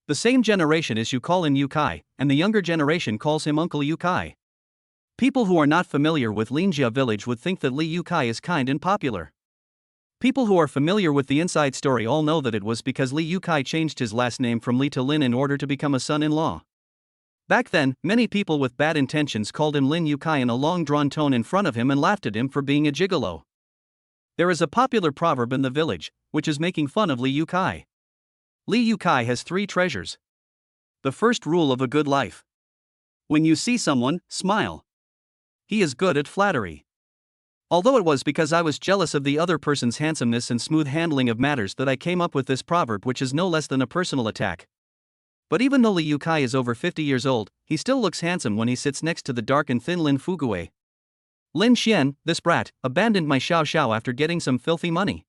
The same generation as you call him Yukai, and the younger generation calls him Uncle Yukai. People who are not familiar with Linjia village would think that Li Yukai is kind and popular. People who are familiar with the inside story all know that it was because Li Yukai changed his last name from Li to Lin in order to become a son-in-law. Back then, many people with bad intentions called him Lin Yukai in a long-drawn tone in front of him and laughed at him for being a gigolo. There is a popular proverb in the village, which is making fun of Li Yukai. Li Yukai has 3 treasures. The first rule of a good life. When you see someone, smile. He is good at flattery. Although it was because I was jealous of the other person's handsomeness and smooth handling of matters that I came up with this proverb, which is no less than a personal attack. But even though Li Yukai is over 50 years old, he still looks handsome when he sits next to the dark and thin Lin Fuguei. Lin Xian, this brat, abandoned my Xiao Xiao after getting some filthy money.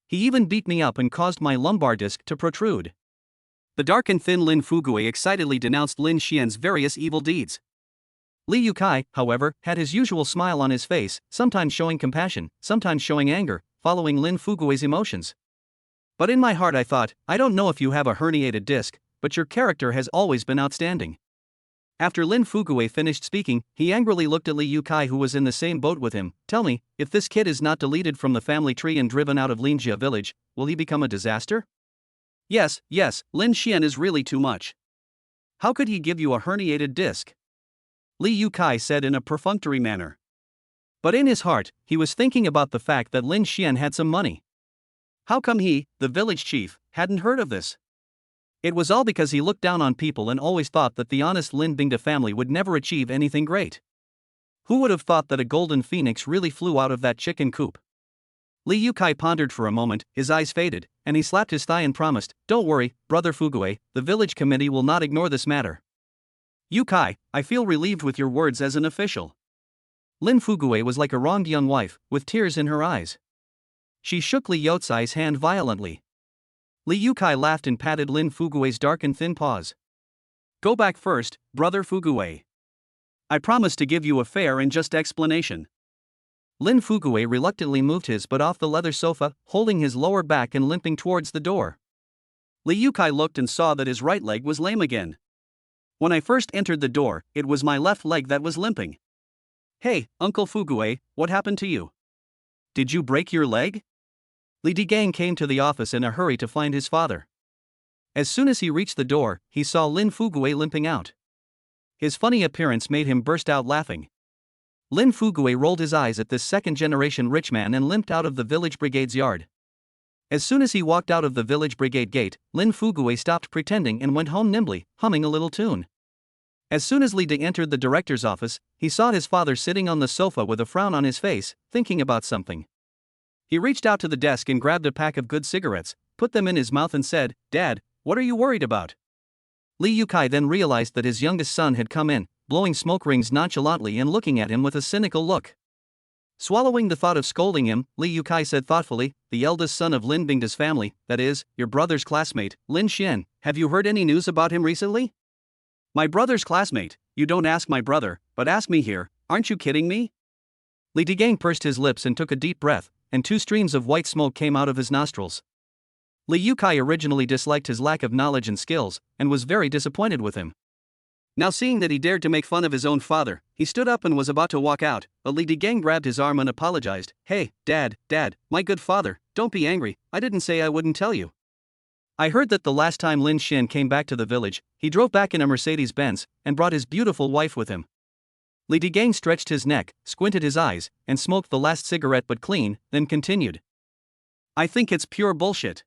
He even beat me up and caused my lumbar disc to protrude. The dark and thin Lin Fuguei excitedly denounced Lin Xian's various evil deeds. Li Yukai, however, had his usual smile on his face, sometimes showing compassion, sometimes showing anger, following Lin Fuguei's emotions. But in my heart I thought, I don't know if you have a herniated disc, but your character has always been outstanding. After Lin Fuguei finished speaking, he angrily looked at Li Yukai, who was in the same boat with him. Tell me, if this kid is not deleted from the family tree and driven out of Linjia village, will he become a disaster? Yes, Lin Xian is really too much. How could he give you a herniated disc? Li Yukai said in a perfunctory manner. But in his heart, he was thinking about the fact that Lin Xian had some money. How come he, the village chief, hadn't heard of this? It was all because he looked down on people and always thought that the honest Lin Bingda family would never achieve anything great. Who would have thought that a golden phoenix really flew out of that chicken coop? Li Yukai pondered for a moment, his eyes faded, and he slapped his thigh and promised, "Don't worry, Brother Fuguei, the village committee will not ignore this matter." Yukai, I feel relieved with your words as an official. Lin Fuguei was like a wronged young wife, with tears in her eyes. She shook Li Youcai's hand violently. Li Yukai laughed and patted Lin Fuguei's dark and thin paws. Go back first, Brother Fuguei. I promise to give you a fair and just explanation. Lin Fuguei reluctantly moved his butt off the leather sofa, holding his lower back and limping towards the door. Li Yukai looked and saw that his right leg was lame again. When I first entered the door, it was my left leg that was limping. Hey, Uncle Fuguei, what happened to you? Did you break your leg? Li Digang came to the office in a hurry to find his father. As soon as he reached the door, he saw Lin Fuguei limping out. His funny appearance made him burst out laughing. Lin Fuguei rolled his eyes at this second-generation rich man and limped out of the village brigade's yard. As soon as he walked out of the village brigade gate, Lin Fuguei stopped pretending and went home nimbly, humming a little tune. As soon as Li Ding entered the director's office, he saw his father sitting on the sofa with a frown on his face, thinking about something. He reached out to the desk and grabbed a pack of good cigarettes, put them in his mouth and said, "Dad, what are you worried about?" Li Yukai then realized that his youngest son had come in, blowing smoke rings nonchalantly and looking at him with a cynical look. Swallowing the thought of scolding him, Li Yukai said thoughtfully, the eldest son of Lin Bingda's family, that is, your brother's classmate, Lin Xian, have you heard any news about him recently? My brother's classmate? You don't ask my brother, but ask me here, aren't you kidding me? Li Digang pursed his lips and took a deep breath, and 2 streams of white smoke came out of his nostrils. Li Yukai originally disliked his lack of knowledge and skills, and was very disappointed with him. Now seeing that he dared to make fun of his own father, he stood up and was about to walk out, but Li Digang grabbed his arm and apologized. Hey, Dad, my good father, don't be angry, I didn't say I wouldn't tell you. I heard that the last time Lin Xian came back to the village, he drove back in a Mercedes-Benz, and brought his beautiful wife with him. Li Digang stretched his neck, squinted his eyes, and smoked the last cigarette but clean, then continued. I think it's pure bullshit.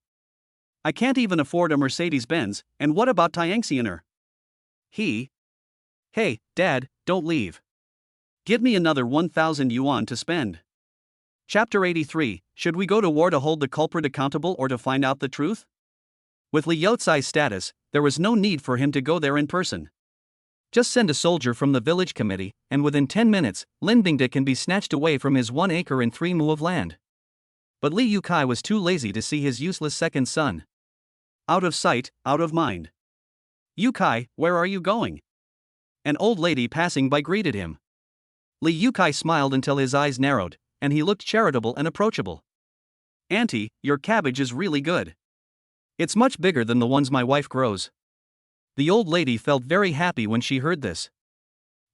I can't even afford a Mercedes-Benz, and what about Tianxianer? Hey, Dad, don't leave. Give me another 1,000 yuan to spend. Chapter 83, Should we go to war to hold the culprit accountable or to find out the truth? With Li Youcai's status, there was no need for him to go there in person. Just send a soldier from the village committee, and within 10 minutes, Lin Bingda can be snatched away from his 1 acre and 3 mu of land. But Li Yukai was too lazy to see his useless second son. Out of sight, out of mind. Yukai, where are you going? An old lady passing by greeted him. Li Yukai smiled until his eyes narrowed, and he looked charitable and approachable. Auntie, your cabbage is really good. It's much bigger than the ones my wife grows. The old lady felt very happy when she heard this.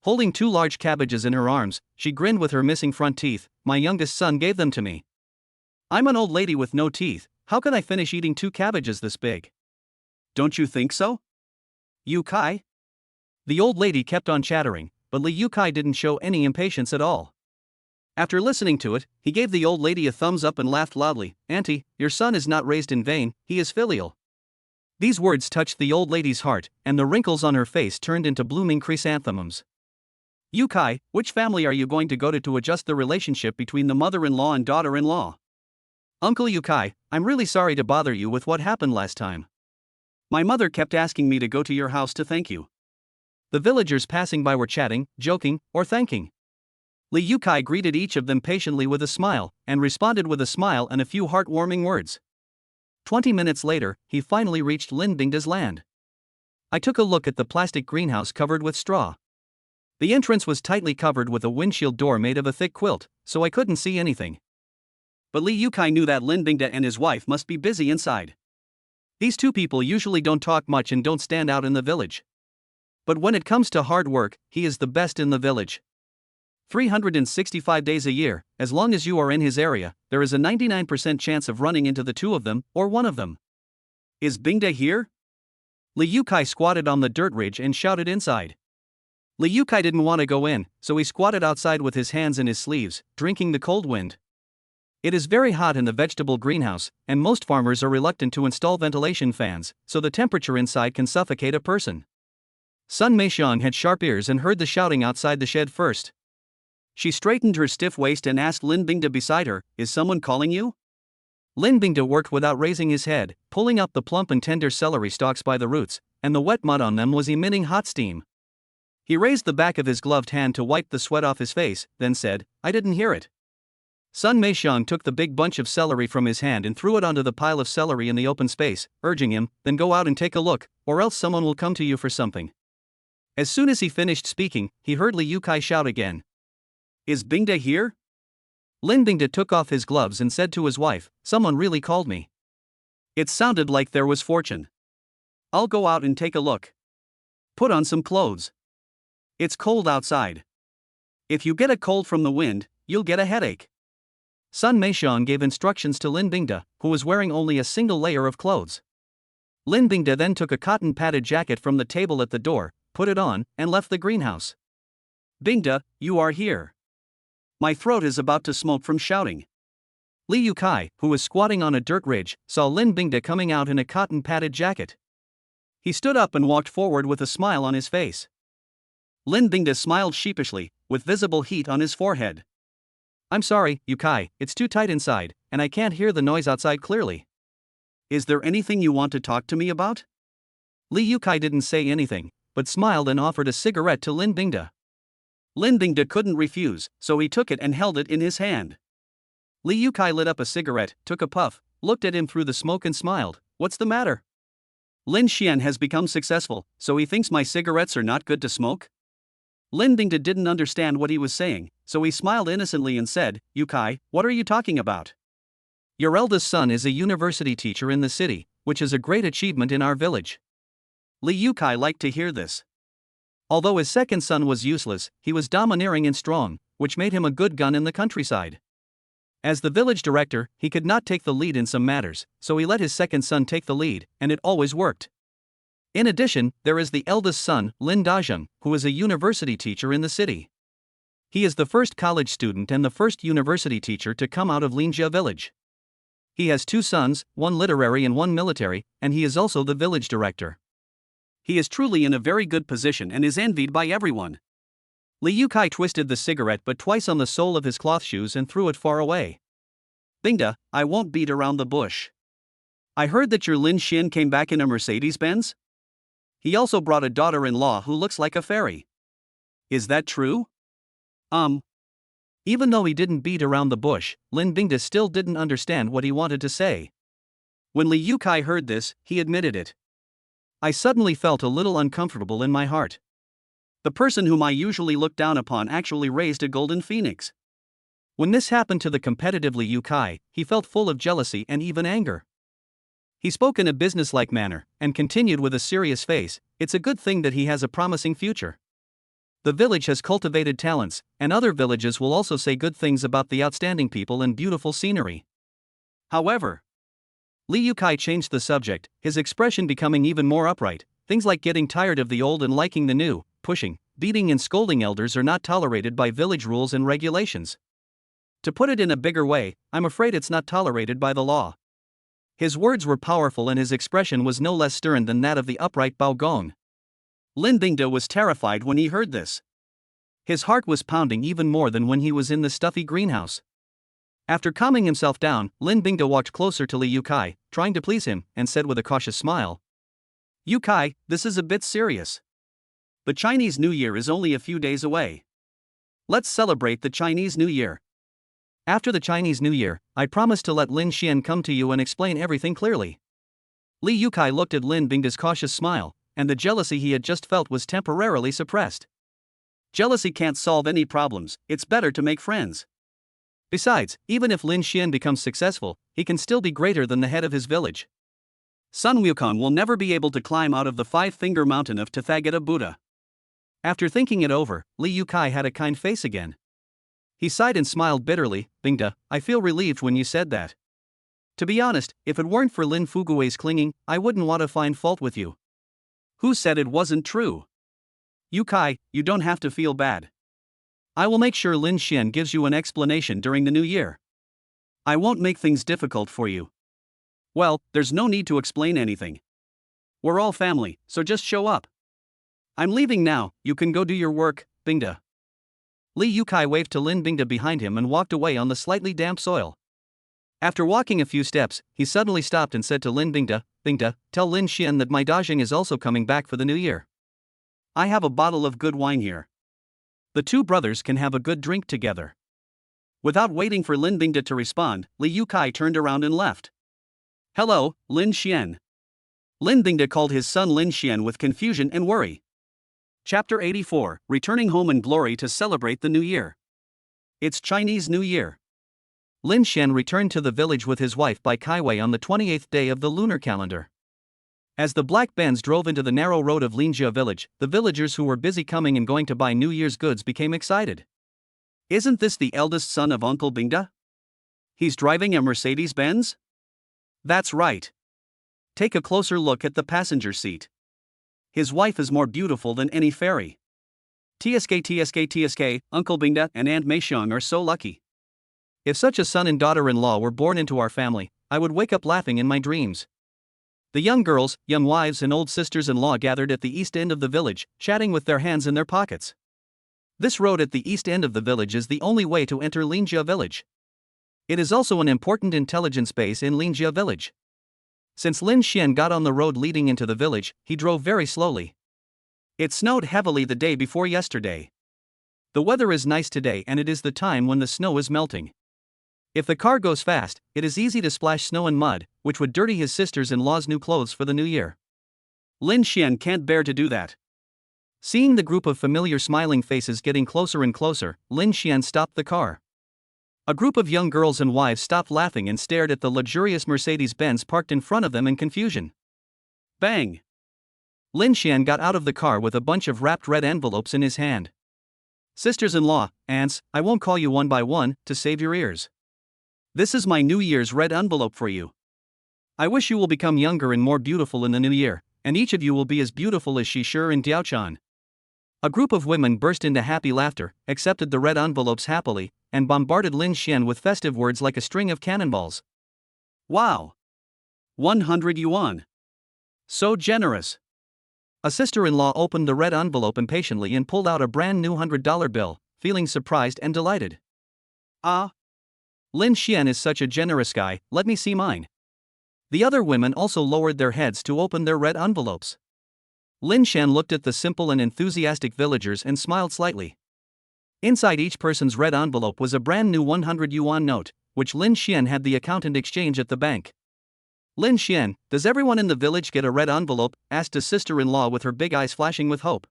Holding 2 large cabbages in her arms, she grinned with her missing front teeth. My youngest son gave them to me. I'm an old lady with no teeth, how can I finish eating 2 cabbages this big? Don't you think so? Yukai? The old lady kept on chattering, but Li Yukai didn't show any impatience at all. After listening to it, he gave the old lady a thumbs up and laughed loudly. Auntie, your son is not raised in vain, he is filial. These words touched the old lady's heart, and the wrinkles on her face turned into blooming chrysanthemums. Yukai, which family are you going to go to adjust the relationship between the mother-in-law and daughter-in-law? Uncle Yukai, I'm really sorry to bother you with what happened last time. My mother kept asking me to go to your house to thank you. The villagers passing by were chatting, joking, or thanking. Li Yukai greeted each of them patiently with a smile, and responded with a smile and a few heartwarming words. 20 minutes later, he finally reached Lin Bingda's land. I took a look at the plastic greenhouse covered with straw. The entrance was tightly covered with a windshield door made of a thick quilt, so I couldn't see anything. But Li Yukai knew that Lin Bingda and his wife must be busy inside. These 2 people usually don't talk much and don't stand out in the village. But when it comes to hard work, he is the best in the village. 365 days a year, as long as you are in his area, there is a 99% chance of running into the 2 of them, or one of them. Is Bingda here? Li Yukai squatted on the dirt ridge and shouted inside. Li Yukai didn't want to go in, so he squatted outside with his hands in his sleeves, drinking the cold wind. It is very hot in the vegetable greenhouse, and most farmers are reluctant to install ventilation fans, so the temperature inside can suffocate a person. Sun Meixiang had sharp ears and heard the shouting outside the shed first. She straightened her stiff waist and asked Lin Bingda beside her, is someone calling you? Lin Bingda worked without raising his head, pulling up the plump and tender celery stalks by the roots, and the wet mud on them was emitting hot steam. He raised the back of his gloved hand to wipe the sweat off his face, then said, I didn't hear it. Sun Meixiang took the big bunch of celery from his hand and threw it onto the pile of celery in the open space, urging him, then go out and take a look, or else someone will come to you for something. As soon as he finished speaking, he heard Li Yukai shout again. Is Bingda here? Lin Bingda took off his gloves and said to his wife, someone really called me. It sounded like there was fortune. I'll go out and take a look. Put on some clothes. It's cold outside. If you get a cold from the wind, you'll get a headache. Sun Meixiang gave instructions to Lin Bingda, who was wearing only a single layer of clothes. Lin Bingda then took a cotton padded jacket from the table at the door, put it on, and left the greenhouse. Bingda, you are here. My throat is about to smoke from shouting. Li Yukai, who was squatting on a dirt ridge, saw Lin Bingda coming out in a cotton padded jacket. He stood up and walked forward with a smile on his face. Lin Bingda smiled sheepishly, with visible heat on his forehead. I'm sorry, Yukai, it's too tight inside, and I can't hear the noise outside clearly. Is there anything you want to talk to me about? Li Yukai didn't say anything, but smiled and offered a cigarette to Lin Bingda. Lin Bingde couldn't refuse, so he took it and held it in his hand. Li Yukai lit up a cigarette, took a puff, looked at him through the smoke and smiled. What's the matter? Lin Xian has become successful, so he thinks my cigarettes are not good to smoke? Lin Bingde didn't understand what he was saying, so he smiled innocently and said, Yukai, what are you talking about? Your eldest son is a university teacher in the city, which is a great achievement in our village. Li Yukai liked to hear this. Although his second son was useless, he was domineering and strong, which made him a good gun in the countryside. As the village director, he could not take the lead in some matters, so he let his second son take the lead, and it always worked. In addition, there is the eldest son, Lin Dazheng, who is a university teacher in the city. He is the first college student and the first university teacher to come out of Linjia village. He has two sons, one literary and one military, and he is also the village director. He is truly in a very good position and is envied by everyone. Li Yukai twisted the cigarette but twice on the sole of his cloth shoes and threw it far away. Bingde, I won't beat around the bush. I heard that your Lin Xian came back in a Mercedes-Benz? He also brought a daughter-in-law who looks like a fairy. Is that true? Even though he didn't beat around the bush, Lin Bingde still didn't understand what he wanted to say. When Li Yukai heard this, he admitted it. I suddenly felt a little uncomfortable in my heart. The person whom I usually look down upon actually raised a golden phoenix. When this happened to the competitive Li Yukai, he felt full of jealousy and even anger. He spoke in a businesslike manner, and continued with a serious face, it's a good thing that he has a promising future. The village has cultivated talents, and other villages will also say good things about the outstanding people and beautiful scenery. However, Li Yukai changed the subject, his expression becoming even more upright. Things like getting tired of the old and liking the new, pushing, beating and scolding elders are not tolerated by village rules and regulations. To put it in a bigger way, I'm afraid it's not tolerated by the law. His words were powerful and his expression was no less stern than that of the upright Bao Gong. Lin Bingde was terrified when he heard this. His heart was pounding even more than when he was in the stuffy greenhouse. After calming himself down, Lin Bingde walked closer to Li Yukai, trying to please him, and said with a cautious smile, Yukai, this is a bit serious. The Chinese New Year is only a few days away. Let's celebrate the Chinese New Year. After the Chinese New Year, I promise to let Lin Xian come to you and explain everything clearly. Li Yukai looked at Lin Bingde's cautious smile, and the jealousy he had just felt was temporarily suppressed. Jealousy can't solve any problems, it's better to make friends. Besides, even if Lin Xian becomes successful, he can still be greater than the head of his village. Sun Wukong will never be able to climb out of the five-finger mountain of Tathagata Buddha. After thinking it over, Li Yukai had a kind face again. He sighed and smiled bitterly, Bingde, I feel relieved when you said that. To be honest, if it weren't for Lin Fugui's clinging, I wouldn't want to find fault with you. Who said it wasn't true? Yukai, you don't have to feel bad. I will make sure Lin Xian gives you an explanation during the new year. I won't make things difficult for you. Well, there's no need to explain anything. We're all family, so just show up. I'm leaving now, you can go do your work, Bingde. Li Yukai waved to Lin Bingde behind him and walked away on the slightly damp soil. After walking a few steps, he suddenly stopped and said to Lin Bingde, Bingde, tell Lin Xian that my Dazheng is also coming back for the new year. I have a bottle of good wine here. The two brothers can have a good drink together. Without waiting for Lin Bingde to respond, Li Yukai turned around and left. Hello, Lin Xian. Lin Bingde called his son Lin Xian with confusion and worry. Chapter 84, Returning Home in Glory to Celebrate the New Year. It's Chinese New Year. Lin Xian returned to the village with his wife by Kaiwei on the 28th day of the lunar calendar. As the black bands drove into the narrow road of Linjia village, the villagers who were busy coming and going to buy New Year's goods became excited. Isn't this the eldest son of Uncle Bingde? He's driving a Mercedes-Benz? That's right. Take a closer look at the passenger seat. His wife is more beautiful than any fairy. TSK, Uncle Bingde and Aunt Meixiang are so lucky. If such a son and daughter-in-law were born into our family, I would wake up laughing in my dreams. The young girls, young wives and old sisters-in-law gathered at the east end of the village, chatting with their hands in their pockets. This road at the east end of the village is the only way to enter Linjia village. It is also an important intelligence base in Linjia village. Since Lin Xian got on the road leading into the village, he drove very slowly. It snowed heavily the day before yesterday. The weather is nice today and it is the time when the snow is melting. If the car goes fast, it is easy to splash snow and mud, which would dirty his sisters-in-law's new clothes for the new year. Lin Xian can't bear to do that. Seeing the group of familiar smiling faces getting closer and closer, Lin Xian stopped the car. A group of young girls and wives stopped laughing and stared at the luxurious Mercedes-Benz parked in front of them in confusion. Bang! Lin Xian got out of the car with a bunch of wrapped red envelopes in his hand. Sisters-in-law, aunts, I won't call you one by one, to save your ears. This is my New Year's red envelope for you. I wish you will become younger and more beautiful in the new year, and each of you will be as beautiful as Shi Shi and Diaochan. A group of women burst into happy laughter, accepted the red envelopes happily, and bombarded Lin Xian with festive words like a string of cannonballs. Wow! 100 yuan. So generous. A sister-in-law opened the red envelope impatiently and pulled out a brand new $100 bill, feeling surprised and delighted. Ah! Lin Xian is such a generous guy, let me see mine. The other women also lowered their heads to open their red envelopes. Lin Xian looked at the simple and enthusiastic villagers and smiled slightly. Inside each person's red envelope was a brand new 100 yuan note, which Lin Xian had the accountant exchange at the bank. Lin Xian, does everyone in the village get a red envelope? Asked his sister-in-law with her big eyes flashing with hope.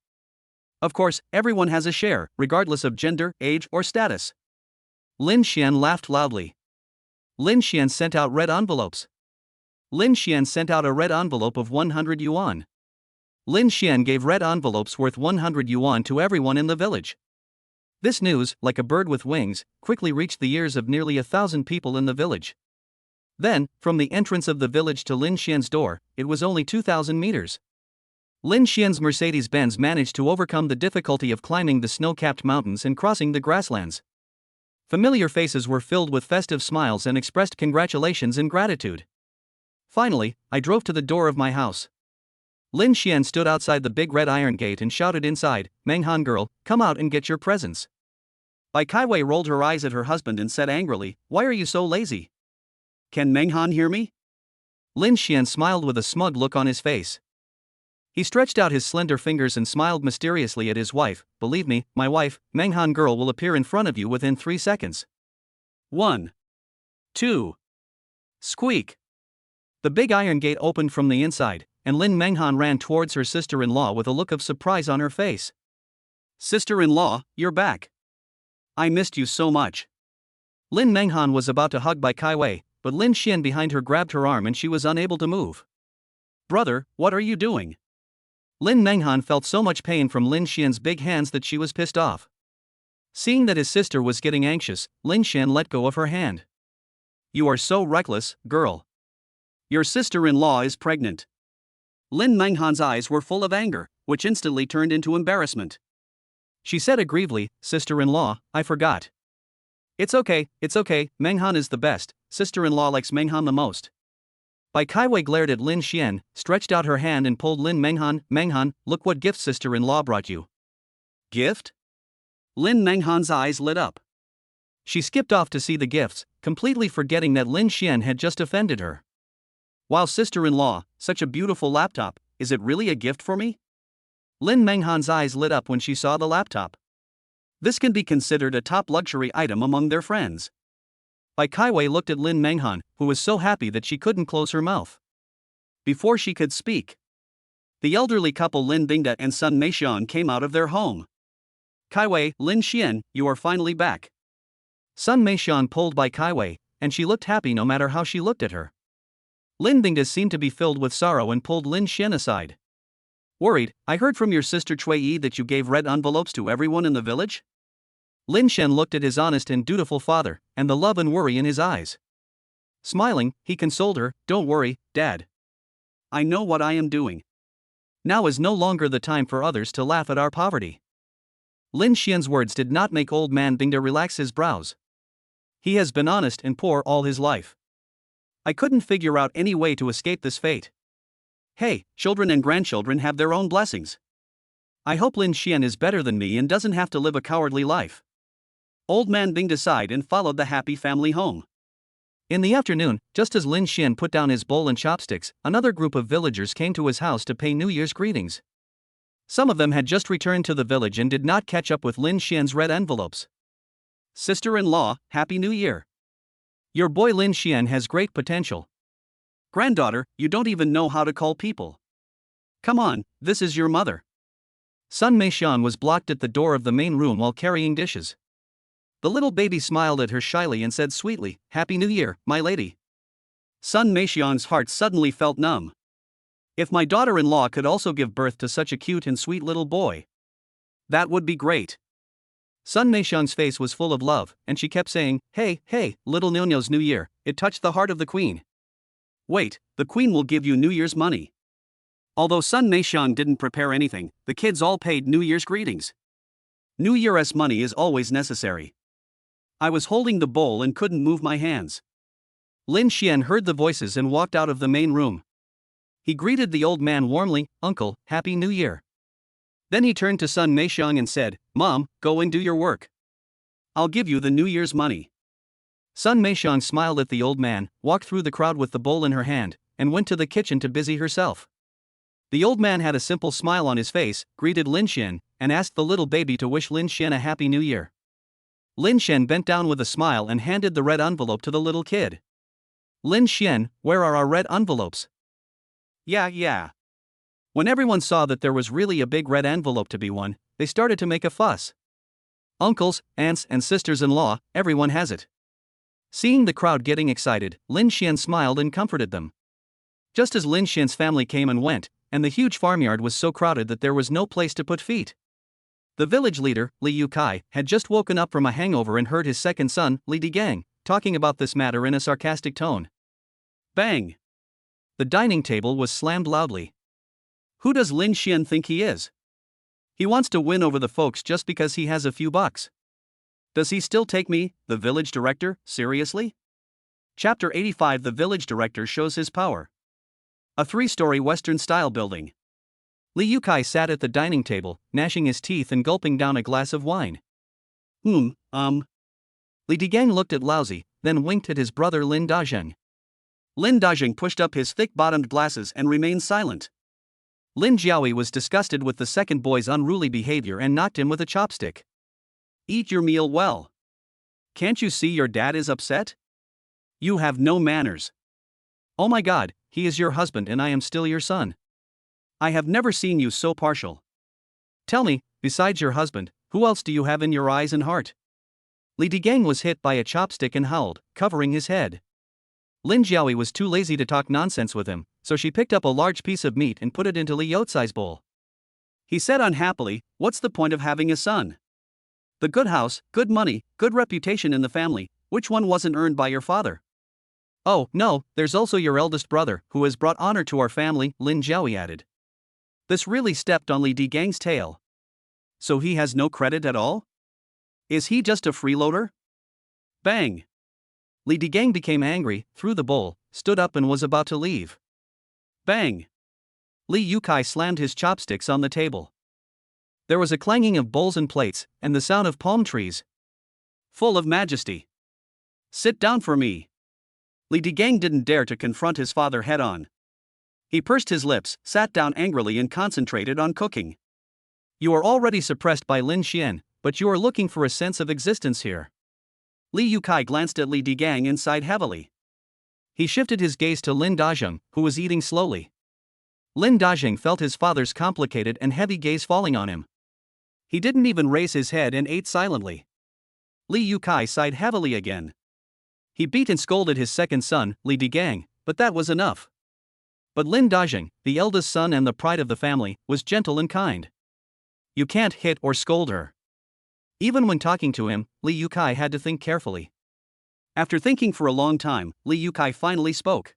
Of course, everyone has a share, regardless of gender, age, or status. Lin Xian laughed loudly. Lin Xian sent out red envelopes. Lin Xian sent out a red envelope of 100 yuan. Lin Xian gave red envelopes worth 100 yuan to everyone in the village. This news, like a bird with wings, quickly reached the ears of nearly 1,000 people in the village. Then, from the entrance of the village to Lin Xian's door, it was only 2,000 meters. Lin Xian's Mercedes-Benz managed to overcome the difficulty of climbing the snow-capped mountains and crossing the grasslands. Familiar faces were filled with festive smiles and expressed congratulations and gratitude. Finally, I drove to the door of my house. Lin Xian stood outside the big red iron gate and shouted inside, "Menghan girl, come out and get your presents." Bai Kaiwei rolled her eyes at her husband and said angrily, "Why are you so lazy? Can Menghan hear me?" Lin Xian smiled with a smug look on his face. He stretched out his slender fingers and smiled mysteriously at his wife. "Believe me, my wife, Menghan girl will appear in front of you within 3 seconds. 1. 2. Squeak. The big iron gate opened from the inside, and Lin Menghan ran towards her sister-in-law with a look of surprise on her face. Sister-in-law, you're back. I missed you so much. Lin Menghan was about to hug Bai Kaiwei, but Lin Xian behind her grabbed her arm and she was unable to move. Brother, what are you doing? Lin Menghan felt so much pain from Lin Xian's big hands that she was pissed off. Seeing that his sister was getting anxious, Lin Xian let go of her hand. You are so reckless, girl. Your sister-in-law is pregnant. Lin Menghan's eyes were full of anger, which instantly turned into embarrassment. She said aggrievedly, "Sister-in-law, I forgot." It's okay, Menghan is the best, sister-in-law likes Menghan the most." Bai Kaiwei glared at Lin Xian, stretched out her hand and pulled Lin Menghan. "Menghan, look what gift sister-in-law brought you." Gift? Lin Menghan's eyes lit up. She skipped off to see the gifts, completely forgetting that Lin Xian had just offended her. Wow, sister-in-law, such a beautiful laptop, is it really a gift for me? Lin Menghan's eyes lit up when she saw the laptop. This can be considered a top luxury item among their friends. Bai Kaiwei looked at Lin Menghan, who was so happy that she couldn't close her mouth. Before she could speak, the elderly couple Lin Bingda and son Meixian came out of their home. Kaiwei, Lin Xian, you are finally back. Son Meixian pulled Bai Kaiwei, and she looked happy no matter how she looked at her. Lin Bingda seemed to be filled with sorrow and pulled Lin Xian aside. Worried, I heard from your sister Cui Yi that you gave red envelopes to everyone in the village? Lin Xian looked at his honest and dutiful father, and the love and worry in his eyes. Smiling, he consoled her, "Don't worry, Dad. I know what I am doing. Now is no longer the time for others to laugh at our poverty." Lin Xian's words did not make old man Bingda relax his brows. He has been honest and poor all his life. I couldn't figure out any way to escape this fate. Hey, children and grandchildren have their own blessings. I hope Lin Xian is better than me and doesn't have to live a cowardly life. Old man Bingda sighed and followed the happy family home. In the afternoon, just as Lin Xian put down his bowl and chopsticks, another group of villagers came to his house to pay New Year's greetings. Some of them had just returned to the village and did not catch up with Lin Xian's red envelopes. Sister-in-law, Happy New Year. Your boy Lin Xian has great potential. Granddaughter, you don't even know how to call people. Come on, this is your mother. Sun Meixian was blocked at the door of the main room while carrying dishes. The little baby smiled at her shyly and said sweetly, Happy New Year, my lady. Sun Meixian's heart suddenly felt numb. If my daughter-in-law could also give birth to such a cute and sweet little boy, that would be great. Sun Meixian's face was full of love, and she kept saying, Hey, hey, little Nyo's New Year. It touched the heart of the queen. Wait, the queen will give you New Year's money. Although Sun Meixian didn't prepare anything, the kids all paid New Year's greetings. New Year's money is always necessary. I was holding the bowl and couldn't move my hands. Lin Xian heard the voices and walked out of the main room. He greeted the old man warmly, Uncle, Happy New Year. Then he turned to Sun Meixian and said, Mom, go and do your work. I'll give you the New Year's money. Sun Meixian smiled at the old man, walked through the crowd with the bowl in her hand, and went to the kitchen to busy herself. The old man had a simple smile on his face, greeted Lin Xian, and asked the little baby to wish Lin Xian a Happy New Year. Lin Xian bent down with a smile and handed the red envelope to the little kid. Lin Xian, where are our red envelopes? Yeah. When everyone saw that there was really a big red envelope to be won, they started to make a fuss. Uncles, aunts, and sisters-in-law, everyone has it. Seeing the crowd getting excited, Lin Xian smiled and comforted them. Just as Lin Xian's family came and went, and the huge farmyard was so crowded that there was no place to put feet. The village leader, Li Yukai, had just woken up from a hangover and heard his second son, Li Digang, talking about this matter in a sarcastic tone. Bang! The dining table was slammed loudly. Who does Lin Xian think he is? He wants to win over the folks just because he has a few bucks. Does he still take me, the village director, seriously? Chapter 85. The village director shows his power. A 3-story Western-style building. Li Yukai sat at the dining table, gnashing his teeth and gulping down a glass of wine. Li Digang looked at Laozi, then winked at his brother Lin Dazheng. Lin Dazheng pushed up his thick-bottomed glasses and remained silent. Lin Jiaoyi was disgusted with the second boy's unruly behavior and knocked him with a chopstick. Eat your meal well. Can't you see your dad is upset? You have no manners. Oh my God, he is your husband and I am still your son. I have never seen you so partial. Tell me, besides your husband, who else do you have in your eyes and heart? Li Digang was hit by a chopstick and howled, covering his head. Lin Jiaoyi was too lazy to talk nonsense with him, so she picked up a large piece of meat and put it into Li Youcai's bowl. He said unhappily, what's the point of having a son? The good house, good money, good reputation in the family, which one wasn't earned by your father? Oh, no, there's also your eldest brother, who has brought honor to our family, Lin Jiaoyi added. This really stepped on Li Digang's tail. So he has no credit at all? Is he just a freeloader? Bang! Li Digang became angry, threw the bowl, stood up and was about to leave. Bang! Li Yukai slammed his chopsticks on the table. There was a clanging of bowls and plates, and the sound of palm trees. Full of majesty. Sit down for me. Li Digang didn't dare to confront his father head-on. He pursed his lips, sat down angrily and concentrated on cooking. You are already suppressed by Lin Xian, but you are looking for a sense of existence here. Li Yukai glanced at Li Digang and sighed heavily. He shifted his gaze to Lin Dazheng, who was eating slowly. Lin Dazheng felt his father's complicated and heavy gaze falling on him. He didn't even raise his head and ate silently. Li Yukai sighed heavily again. He beat and scolded his second son, Li Digang, but that was enough. But Lin Dazheng, the eldest son and the pride of the family, was gentle and kind. You can't hit or scold her. Even when talking to him, Li Yukai had to think carefully. After thinking for a long time, Li Yukai finally spoke.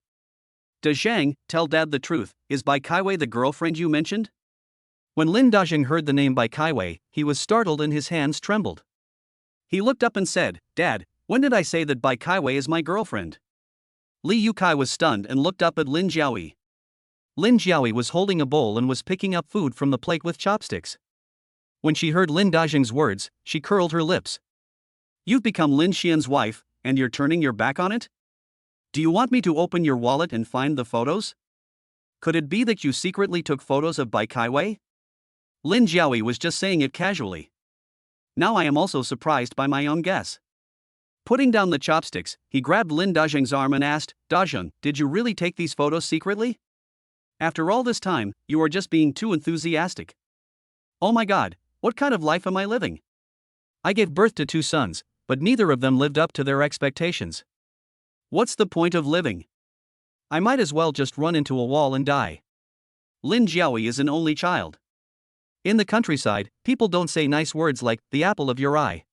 Does Zhang, tell Dad the truth, is Bai Kaiwei the girlfriend you mentioned? When Lin Dazheng heard the name Bai Kaiwei, he was startled and his hands trembled. He looked up and said, Dad, when did I say that Bai Kaiwei is my girlfriend? Li Yukai was stunned and looked up at Lin Jiaoyi. Lin Jiaoyi was holding a bowl and was picking up food from the plate with chopsticks. When she heard Lin Dazheng's words, she curled her lips. You've become Lin Xian's wife, and you're turning your back on it? Do you want me to open your wallet and find the photos? Could it be that you secretly took photos of Bai Kaiwei? Lin Jiaoyi was just saying it casually. Now I am also surprised by my own guess. Putting down the chopsticks, he grabbed Lin Dazheng's arm and asked, Dazheng, did you really take these photos secretly? After all this time, you are just being too enthusiastic. Oh my god, what kind of life am I living? I gave birth to 2 sons, but neither of them lived up to their expectations. What's the point of living? I might as well just run into a wall and die. Lin Jiaoyi is an only child. In the countryside, people don't say nice words like, the apple of your eye.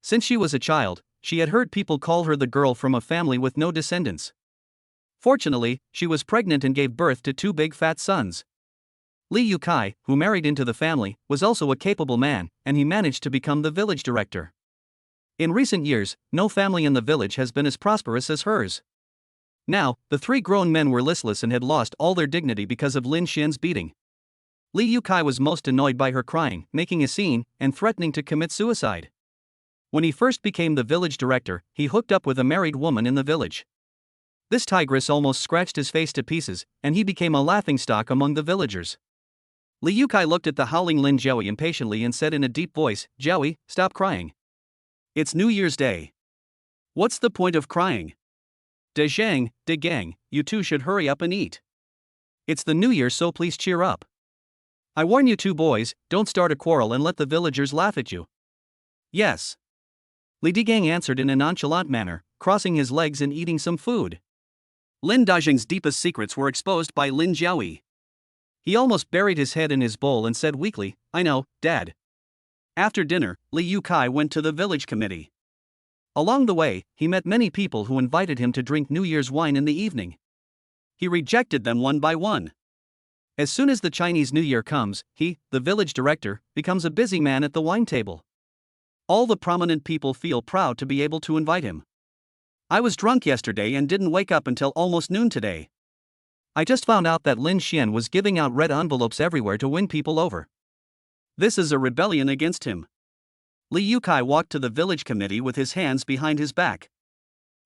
Since she was a child, she had heard people call her the girl from a family with no descendants. Fortunately, she was pregnant and gave birth to 2 big fat sons. Li Yukai, who married into the family, was also a capable man, and he managed to become the village director. In recent years, no family in the village has been as prosperous as hers. Now, the 3 grown men were listless and had lost all their dignity because of Lin Xian's beating. Li Yukai was most annoyed by her crying, making a scene, and threatening to commit suicide. When he first became the village director, he hooked up with a married woman in the village. This tigress almost scratched his face to pieces, and he became a laughingstock among the villagers. Li Yukai looked at the howling Lin Jiaoyi impatiently and said in a deep voice, Jiaoyi, stop crying. It's New Year's Day. What's the point of crying? De Zheng, De Gang, you 2 should hurry up and eat. It's the New Year, so please cheer up. I warn you 2 boys, don't start a quarrel and let the villagers laugh at you. Yes. Li Digang answered in a nonchalant manner, crossing his legs and eating some food. Lin Dazheng's deepest secrets were exposed by Lin Jiaoyi. He almost buried his head in his bowl and said weakly, I know, Dad. After dinner, Li Yukai went to the village committee. Along the way, he met many people who invited him to drink New Year's wine in the evening. He rejected them one by one. As soon as the Chinese New Year comes, he, the village director, becomes a busy man at the wine table. All the prominent people feel proud to be able to invite him. I was drunk yesterday and didn't wake up until almost noon today. I just found out that Lin Xian was giving out red envelopes everywhere to win people over. This is a rebellion against him. Li Yukai walked to the village committee with his hands behind his back.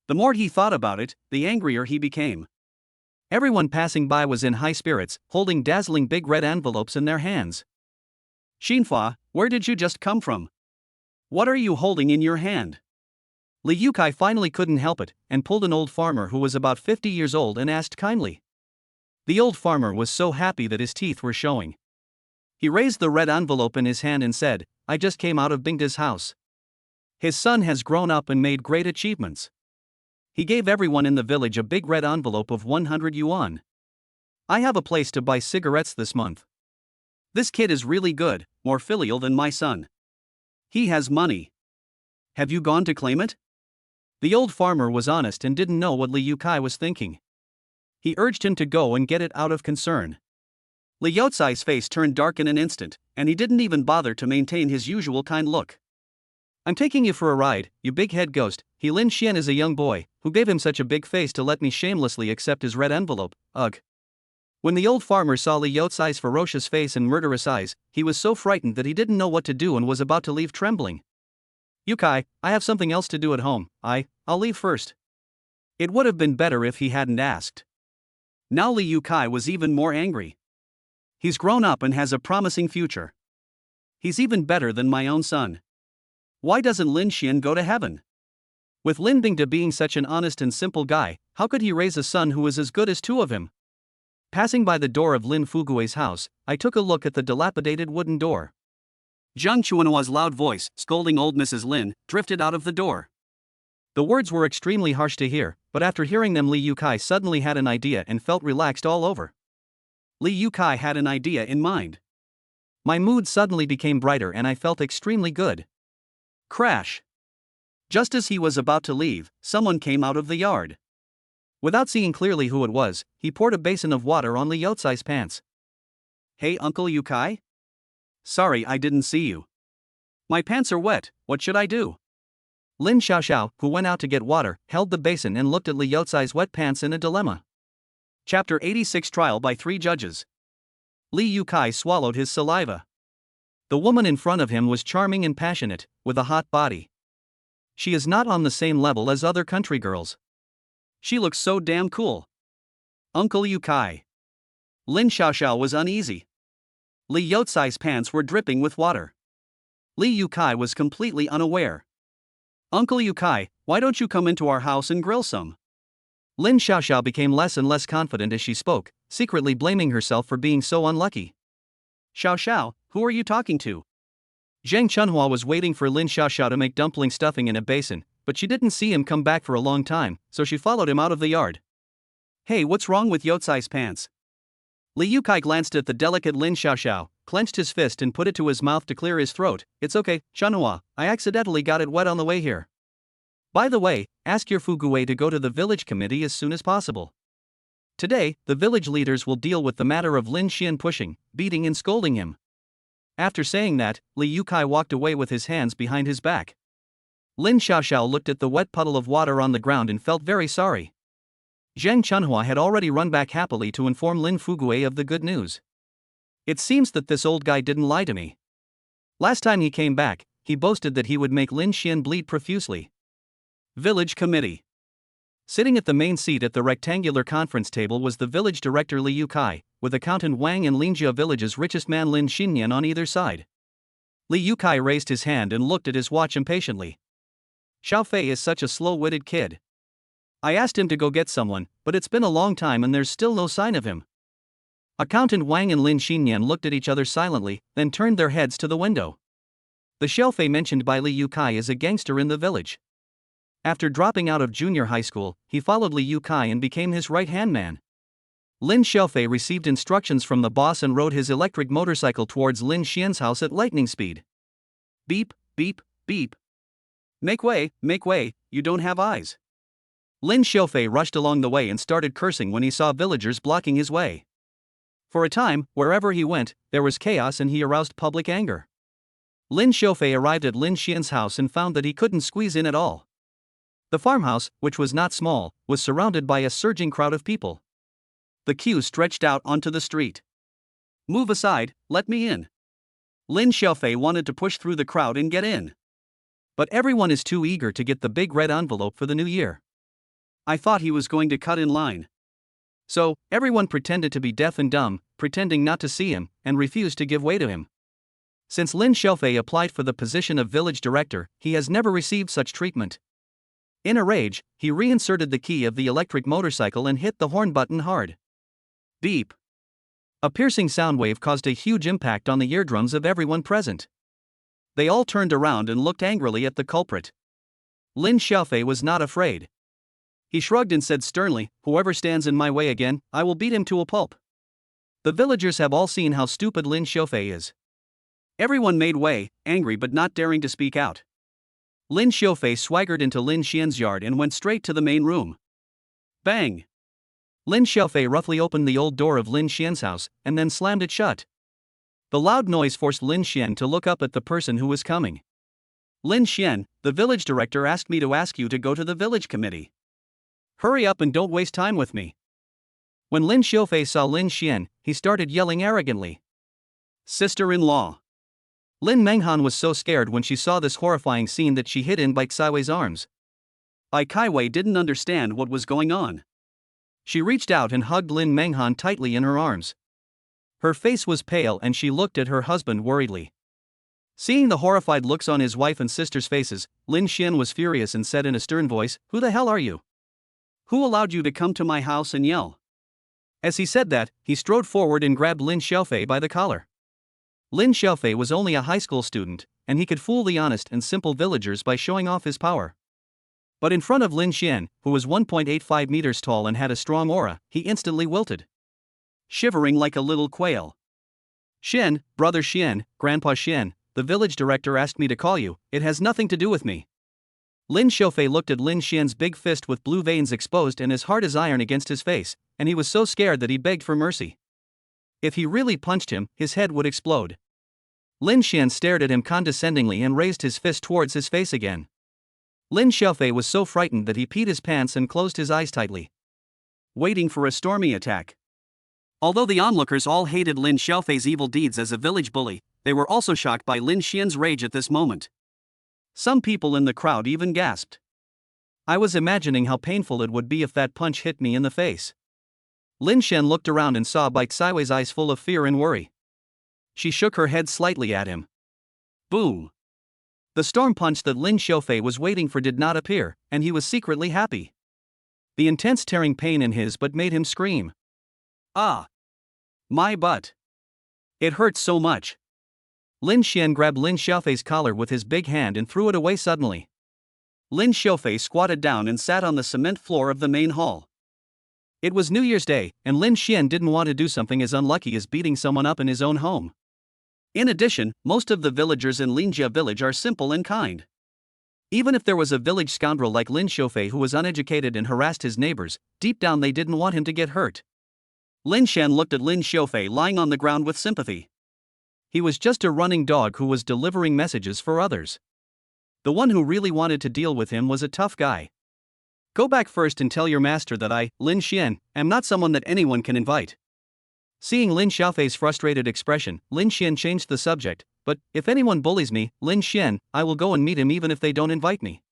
The more he thought about it, the angrier he became. Everyone passing by was in high spirits, holding dazzling big red envelopes in their hands. Xinhua, where did you just come from? What are you holding in your hand? Li Yukai finally couldn't help it, and pulled an old farmer who was about 50 years old and asked kindly. The old farmer was so happy that his teeth were showing. He raised the red envelope in his hand and said, I just came out of Bingda's house. His son has grown up and made great achievements. He gave everyone in the village a big red envelope of 100 yuan. I have a place to buy cigarettes this month. This kid is really good, more filial than my son. He has money. Have you gone to claim it? The old farmer was honest and didn't know what Li Yukai was thinking. He urged him to go and get it out of concern. Li Youcai's face turned dark in an instant, and he didn't even bother to maintain his usual kind look. I'm taking you for a ride, you big head ghost. He Lin Xian is a young boy, who gave him such a big face to let me shamelessly accept his red envelope, ugh. When the old farmer saw Li Youcai's ferocious face and murderous eyes, he was so frightened that he didn't know what to do and was about to leave trembling. Yukai, I have something else to do at home, I'll leave first. It would have been better if he hadn't asked. Now Li Yukai was even more angry. He's grown up and has a promising future. He's even better than my own son. Why doesn't Lin Xian go to heaven? With Lin Bingda being such an honest and simple guy, how could he raise a son who was as good as 2 of him? Passing by the door of Lin Fugui's house, I took a look at the dilapidated wooden door. Zhang Chuanhua's loud voice, scolding old Mrs. Lin, drifted out of the door. The words were extremely harsh to hear, but after hearing them Li Yukai suddenly had an idea and felt relaxed all over. Li Yukai had an idea in mind. My mood suddenly became brighter and I felt extremely good. Crash! Just as he was about to leave, someone came out of the yard. Without seeing clearly who it was, he poured a basin of water on Li Youcai's pants. Hey Uncle Yukai? Sorry I didn't see you. My pants are wet, what should I do? Lin Xiaoxiao, who went out to get water, held the basin and looked at Li Youcai's wet pants in a dilemma. Chapter 86 Trial by 3 Judges. Li Yukai swallowed his saliva. The woman in front of him was charming and passionate, with a hot body. She is not on the same level as other country girls. She looks so damn cool. Uncle Yukai. Lin Xiaoxiao was uneasy. Li Youcai's pants were dripping with water. Li Youcai was completely unaware. Uncle Youcai, why don't you come into our house and grill some? Lin Xiaoxiao became less and less confident as she spoke, secretly blaming herself for being so unlucky. Xiao, who are you talking to? Zhang Chunhua was waiting for Lin Xiaoxiao to make dumpling stuffing in a basin, but she didn't see him come back for a long time, so she followed him out of the yard. Hey, what's wrong with Youcai's pants? Li Youcai glanced at the delicate Lin Xiaoxiao, clenched his fist and put it to his mouth to clear his throat. It's okay, Chunhua, I accidentally got it wet on the way here. By the way, ask your Fuguei to go to the village committee as soon as possible. Today, the village leaders will deal with the matter of Lin Xian pushing, beating and scolding him. After saying that, Li Youcai walked away with his hands behind his back. Lin Xiaoxiao looked at the wet puddle of water on the ground and felt very sorry. Zhang Chunhua had already run back happily to inform Lin Fuguei of the good news. It seems that this old guy didn't lie to me. Last time he came back, he boasted that he would make Lin Xian bleed profusely. Village Committee. Sitting at the main seat at the rectangular conference table was the village director Li Youcai, with accountant Wang and Lingjia village's richest man Lin Xinyan on either side. Li Youcai raised his hand and looked at his watch impatiently. Xiao Fei is such a slow-witted kid. I asked him to go get someone, but it's been a long time and there's still no sign of him. Accountant Wang and Lin Xinyan looked at each other silently, then turned their heads to the window. The Xiao Fei mentioned by Li Youcai is a gangster in the village. After dropping out of junior high school, he followed Li Youcai and became his right-hand man. Lin Xiaofei received instructions from the boss and rode his electric motorcycle towards Lin Xian's house at lightning speed. Beep, beep, beep. Make way, you don't have eyes. Lin Xiaofei rushed along the way and started cursing when he saw villagers blocking his way. For a time, wherever he went, there was chaos and he aroused public anger. Lin Xiaofei arrived at Lin Xian's house and found that he couldn't squeeze in at all. The farmhouse, which was not small, was surrounded by a surging crowd of people. The queue stretched out onto the street. Move aside, let me in. Lin Xiaofei wanted to push through the crowd and get in. But everyone is too eager to get the big red envelope for the new year. I thought he was going to cut in line. So, everyone pretended to be deaf and dumb, pretending not to see him, and refused to give way to him. Since Lin Xiaofei applied for the position of village director, he has never received such treatment. In a rage, he reinserted the key of the electric motorcycle and hit the horn button hard. Beep. A piercing sound wave caused a huge impact on the eardrums of everyone present. They all turned around and looked angrily at the culprit. Lin Xiaofei was not afraid. He shrugged and said sternly, "Whoever stands in my way again, I will beat him to a pulp." The villagers have all seen how stupid Lin Xiaofei is. Everyone made way, angry but not daring to speak out. Lin Xiaofei swaggered into Lin Xian's yard and went straight to the main room. Bang! Lin Xiaofei roughly opened the old door of Lin Xian's house, and then slammed it shut. The loud noise forced Lin Xian to look up at the person who was coming. "Lin Xian, the village director asked me to ask you to go to the village committee. Hurry up and don't waste time with me." When Lin Xiaofei saw Lin Xian, he started yelling arrogantly. "Sister-in-law." Lin Menghan was so scared when she saw this horrifying scene that she hid in Bai Kaiwei's arms. Bai Kaiwei didn't understand what was going on. She reached out and hugged Lin Menghan tightly in her arms. Her face was pale and she looked at her husband worriedly. Seeing the horrified looks on his wife and sister's faces, Lin Xian was furious and said in a stern voice, "Who the hell are you? Who allowed you to come to my house and yell?" As he said that, he strode forward and grabbed Lin Xiaofei by the collar. Lin Xiaofei was only a high school student, and he could fool the honest and simple villagers by showing off his power. But in front of Lin Xian, who was 1.85 meters tall and had a strong aura, he instantly wilted. Shivering like a little quail. "Xian, brother Xian, grandpa Xian, the village director asked me to call you, it has nothing to do with me." Lin Xiaofei looked at Lin Xian's big fist with blue veins exposed and as hard as iron against his face, and he was so scared that he begged for mercy. If he really punched him, his head would explode. Lin Xian stared at him condescendingly and raised his fist towards his face again. Lin Xiaofei was so frightened that he peed his pants and closed his eyes tightly, waiting for a stormy attack. Although the onlookers all hated Lin Xiaofei's evil deeds as a village bully, they were also shocked by Lin Xian's rage at this moment. Some people in the crowd even gasped. "I was imagining how painful it would be if that punch hit me in the face." Lin Xian looked around and saw Bai Kaiwei's eyes full of fear and worry. She shook her head slightly at him. Boom! The storm punch that Lin Xiaofei was waiting for did not appear, and he was secretly happy. The intense tearing pain in his butt made him scream. Ah! My butt! It hurts so much. Lin Xian grabbed Lin Xiaofei's collar with his big hand and threw it away suddenly. Lin Xiaofei squatted down and sat on the cement floor of the main hall. It was New Year's Day, and Lin Xian didn't want to do something as unlucky as beating someone up in his own home. In addition, most of the villagers in Linjia village are simple and kind. Even if there was a village scoundrel like Lin Xiaofei who was uneducated and harassed his neighbors, deep down they didn't want him to get hurt. Lin Xian looked at Lin Xiaofei lying on the ground with sympathy. He was just a running dog who was delivering messages for others. The one who really wanted to deal with him was a tough guy. Go back first and tell your master that I, Lin Xian, am not someone that anyone can invite. Seeing Lin Xiaofei's frustrated expression, Lin Xian changed the subject. But, if anyone bullies me, Lin Xian, I will go and meet him even if they don't invite me.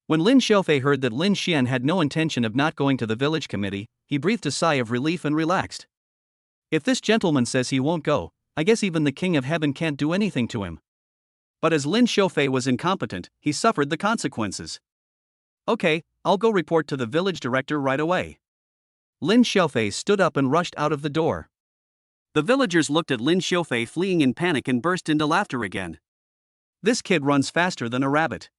When Lin Xiaofei heard that Lin Xian had no intention of not going to the village committee, he breathed a sigh of relief and relaxed. If this gentleman says he won't go, I guess even the King of Heaven can't do anything to him. But as Lin Xiaofei was incompetent, he suffered the consequences. Okay, I'll go report to the village director right away. Lin Xiaofei stood up and rushed out of the door. The villagers looked at Lin Xiaofei fleeing in panic and burst into laughter again. This kid runs faster than a rabbit.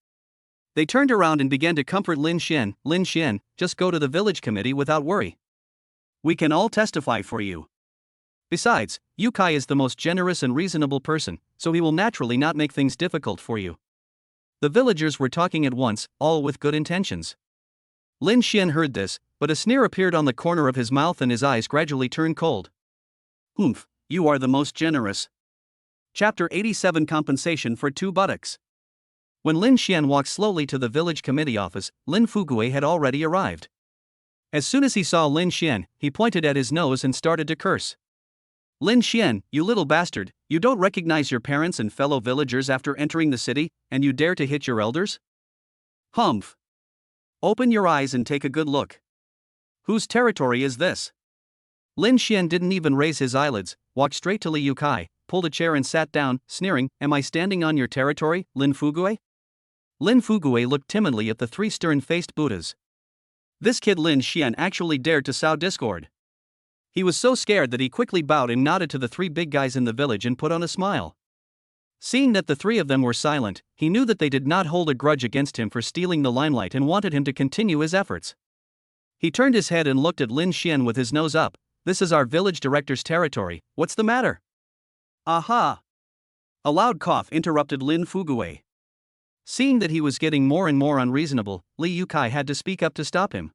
They turned around and began to comfort Lin Xian. Lin Xian, just go to the village committee without worry. We can all testify for you. Besides, Yu Kai is the most generous and reasonable person, so he will naturally not make things difficult for you. The villagers were talking at once, all with good intentions. Lin Xian heard this, but a sneer appeared on the corner of his mouth and his eyes gradually turned cold. Humph, you are the most generous. Chapter 87 Compensation for 2 buttocks. When Lin Xian walked slowly to the village committee office, Lin Fuguei had already arrived. As soon as he saw Lin Xian, he pointed at his nose and started to curse. Lin Xian, you little bastard, you don't recognize your parents and fellow villagers after entering the city, and you dare to hit your elders? Humph. Open your eyes and take a good look. Whose territory is this? Lin Xian didn't even raise his eyelids, walked straight to Li Yukai, pulled a chair and sat down, sneering, Am I standing on your territory, Lin Fuguei? Lin Fuguei looked timidly at the 3 stern-faced Buddhas. This kid Lin Xian actually dared to sow discord. He was so scared that he quickly bowed and nodded to the 3 big guys in the village and put on a smile. Seeing that the 3 of them were silent, he knew that they did not hold a grudge against him for stealing the limelight and wanted him to continue his efforts. He turned his head and looked at Lin Xian with his nose up. This is our village director's territory, what's the matter? Aha! A loud cough interrupted Lin Fuguei. Seeing that he was getting more and more unreasonable, Li Yukai had to speak up to stop him.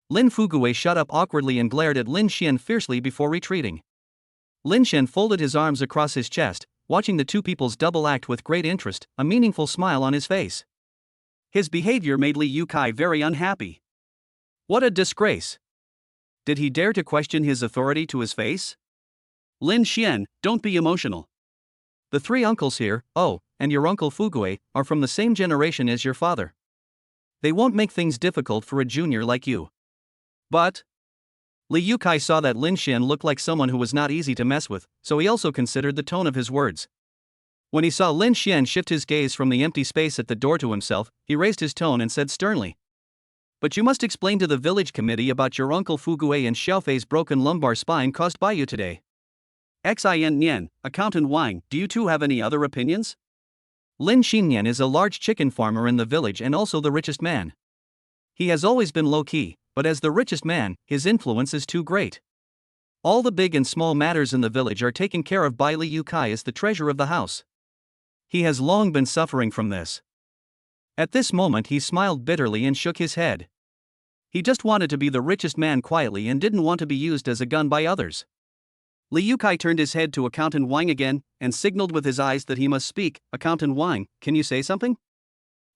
Lin Fuguei shut up awkwardly and glared at Lin Xian fiercely before retreating. Lin Xian folded his arms across his chest, watching the 2 people's double act with great interest, a meaningful smile on his face. His behavior made Li Yukai very unhappy. What a disgrace! Did he dare to question his authority to his face? Lin Xian, don't be emotional. The 3 uncles here, oh, and your uncle Fuguei, are from the same generation as your father. They won't make things difficult for a junior like you. But Li Yukai saw that Lin Xian looked like someone who was not easy to mess with, so he also considered the tone of his words. When he saw Lin Xian shift his gaze from the empty space at the door to himself, he raised his tone and said sternly, But you must explain to the village committee about your uncle Fuguei and Xiaofei's broken lumbar spine caused by you today. Xin Nian, Accountant Wang, do you two have any other opinions? Lin Xinyan is a large chicken farmer in the village and also the richest man. He has always been low-key, but as the richest man, his influence is too great. All the big and small matters in the village are taken care of by Li Yukai as the treasurer of the house. He has long been suffering from this. At this moment he smiled bitterly and shook his head. He just wanted to be the richest man quietly and didn't want to be used as a gun by others. Li Yukai turned his head to Accountant Wang again, and signaled with his eyes that he must speak. Accountant Wang, can you say something?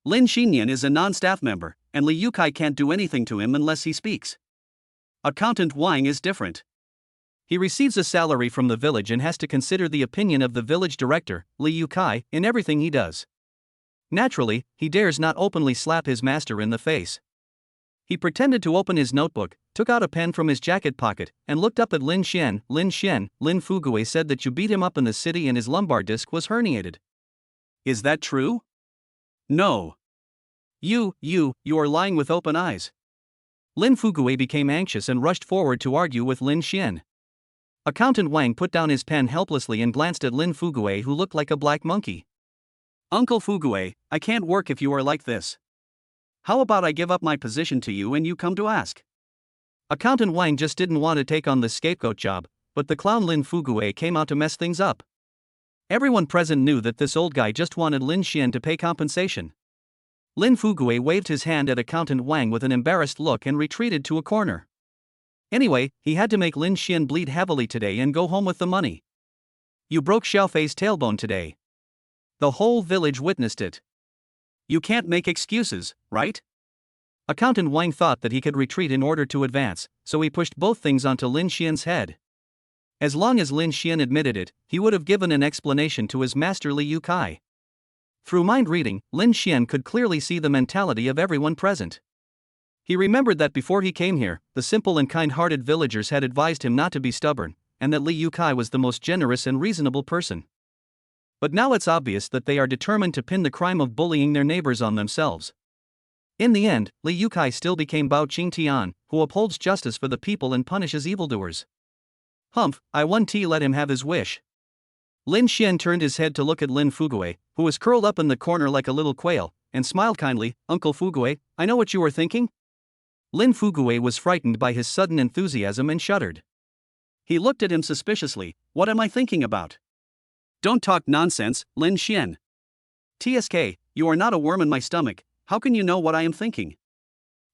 Lin Xinyan is a non-staff member, and Li Yukai can't do anything to him unless he speaks. Accountant Wang is different. He receives a salary from the village and has to consider the opinion of the village director, Li Yukai, in everything he does. Naturally, he dares not openly slap his master in the face. He pretended to open his notebook, took out a pen from his jacket pocket, and looked up at Lin Xian. Lin Fugui said that you beat him up in the city and his lumbar disc was herniated. Is that true? No. You are lying with open eyes. Lin Fugui became anxious and rushed forward to argue with Lin Xian. Accountant Wang put down his pen helplessly and glanced at Lin Fugui, who looked like a black monkey. Uncle Fugui, I can't work if you are like this. How about I give up my position to you and you come to ask? Accountant Wang just didn't want to take on this scapegoat job, but the clown Lin Fugui came out to mess things up. Everyone present knew that this old guy just wanted Lin Xian to pay compensation. Lin Fugui waved his hand at Accountant Wang with an embarrassed look and retreated to a corner. Anyway, he had to make Lin Xian bleed heavily today and go home with the money. You broke Xiaofei's tailbone today. The whole village witnessed it. You can't make excuses, right? Accountant Wang thought that he could retreat in order to advance, so he pushed both things onto Lin Xian's head. As long as Lin Xian admitted it, he would have given an explanation to his master Li Yukai. Through mind reading, Lin Xian could clearly see the mentality of everyone present. He remembered that before he came here, the simple and kind-hearted villagers had advised him not to be stubborn, and that Li Yukai was the most generous and reasonable person. But now it's obvious that they are determined to pin the crime of bullying their neighbors on themselves. In the end, Li Yukai still became Bao Qingtian, who upholds justice for the people and punishes evildoers. Humph, I won't let him have his wish. Lin Xian turned his head to look at Lin Fugui, who was curled up in the corner like a little quail, and smiled kindly. Uncle Fugui, I know what you are thinking. Lin Fugui was frightened by his sudden enthusiasm and shuddered. He looked at him suspiciously. What am I thinking about? Don't talk nonsense, Lin Xian. TSK, you are not a worm in my stomach, how can you know what I am thinking?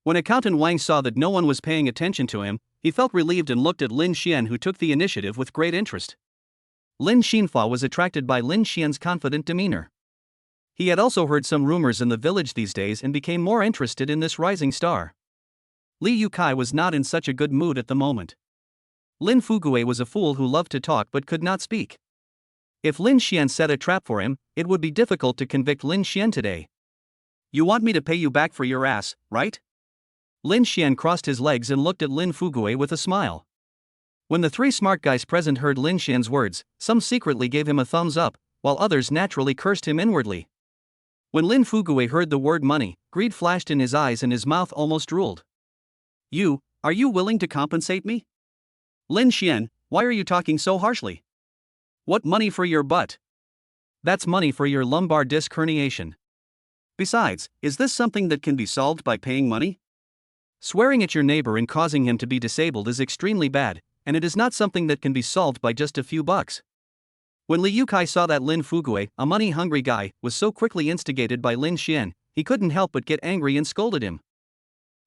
When Accountant Wang saw that no one was paying attention to him, he felt relieved and looked at Lin Xian, who took the initiative with great interest. Lin Xinfa was attracted by Lin Xian's confident demeanor. He had also heard some rumors in the village these days and became more interested in this rising star. Li Yukai was not in such a good mood at the moment. Lin Fugui was a fool who loved to talk but could not speak. If Lin Xian set a trap for him, it would be difficult to convict Lin Xian today. You want me to pay you back for your ass, right? Lin Xian crossed his legs and looked at Lin Fugui with a smile. When the three smart guys present heard Lin Xian's words, some secretly gave him a thumbs up, while others naturally cursed him inwardly. When Lin Fugui heard the word money, greed flashed in his eyes and his mouth almost drooled. Are you willing to compensate me? Lin Xian, why are you talking so harshly? What money for your butt? That's money for your lumbar disc herniation. Besides, is this something that can be solved by paying money? Swearing at your neighbor and causing him to be disabled is extremely bad, and it is not something that can be solved by just a few bucks. When Li Yukai saw that Lin Fugui, a money-hungry guy, was so quickly instigated by Lin Xian, he couldn't help but get angry and scolded him.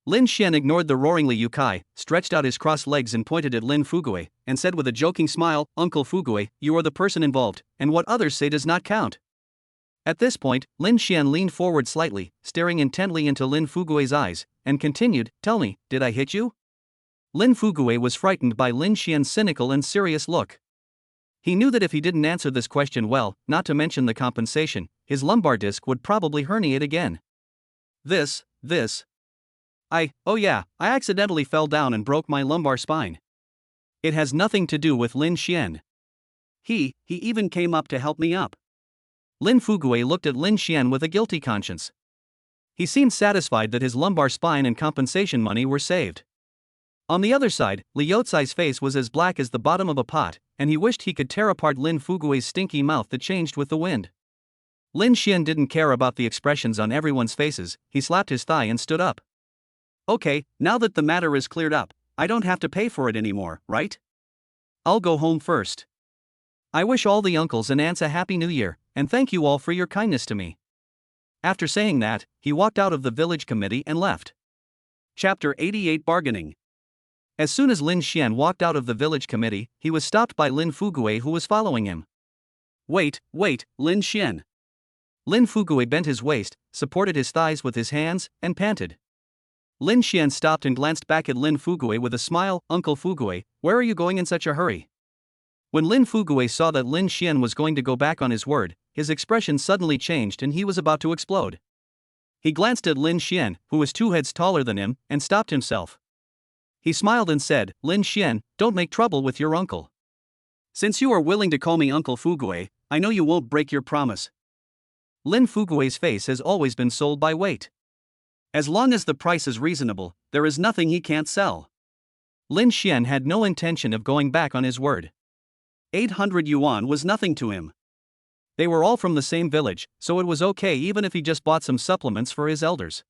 Lin Xian ignored the roaring Li Yukai, stretched out his crossed legs and pointed at Lin Fugui, and said with a joking smile, Uncle Fugui, you are the person involved, and what others say does not count. At this point, Lin Xian leaned forward slightly, staring intently into Lin Fugui's eyes, and continued, Tell me, did I hit you? Lin Fugui was frightened by Lin Xian's cynical and serious look. He knew that if he didn't answer this question well, not to mention the compensation, his lumbar disc would probably herniate again. I accidentally fell down and broke my lumbar spine. It has nothing to do with Lin Xian. He even came up to help me up. Lin Fugui looked at Lin Xian with a guilty conscience. He seemed satisfied that his lumbar spine and compensation money were saved. On the other side, Li Youcai's face was as black as the bottom of a pot, and he wished he could tear apart Lin Fugui's stinky mouth that changed with the wind. Lin Xian didn't care about the expressions on everyone's faces. He slapped his thigh and stood up. Okay, now that the matter is cleared up, I don't have to pay for it anymore, right? I'll go home first. I wish all the uncles and aunts a happy new year, and thank you all for your kindness to me. After saying that, he walked out of the village committee and left. Chapter 88 Bargaining. As soon as Lin Xian walked out of the village committee, he was stopped by Lin Fugui, who was following him. Wait, Lin Xian. Lin Fugui bent his waist, supported his thighs with his hands, and panted. Lin Xian stopped and glanced back at Lin Fugui with a smile. Uncle Fugui, where are you going in such a hurry? When Lin Fugui saw that Lin Xian was going to go back on his word, his expression suddenly changed and he was about to explode. He glanced at Lin Xian, who was 2 heads taller than him, and stopped himself. He smiled and said, "Lin Xian, don't make trouble with your uncle. Since you are willing to call me Uncle Fugue, I know you won't break your promise." Lin Fugue's face has always been sold by weight. As long as the price is reasonable, there is nothing he can't sell. Lin Xian had no intention of going back on his word. 800 yuan was nothing to him. They were all from the same village, so it was okay even if he just bought some supplements for his elders.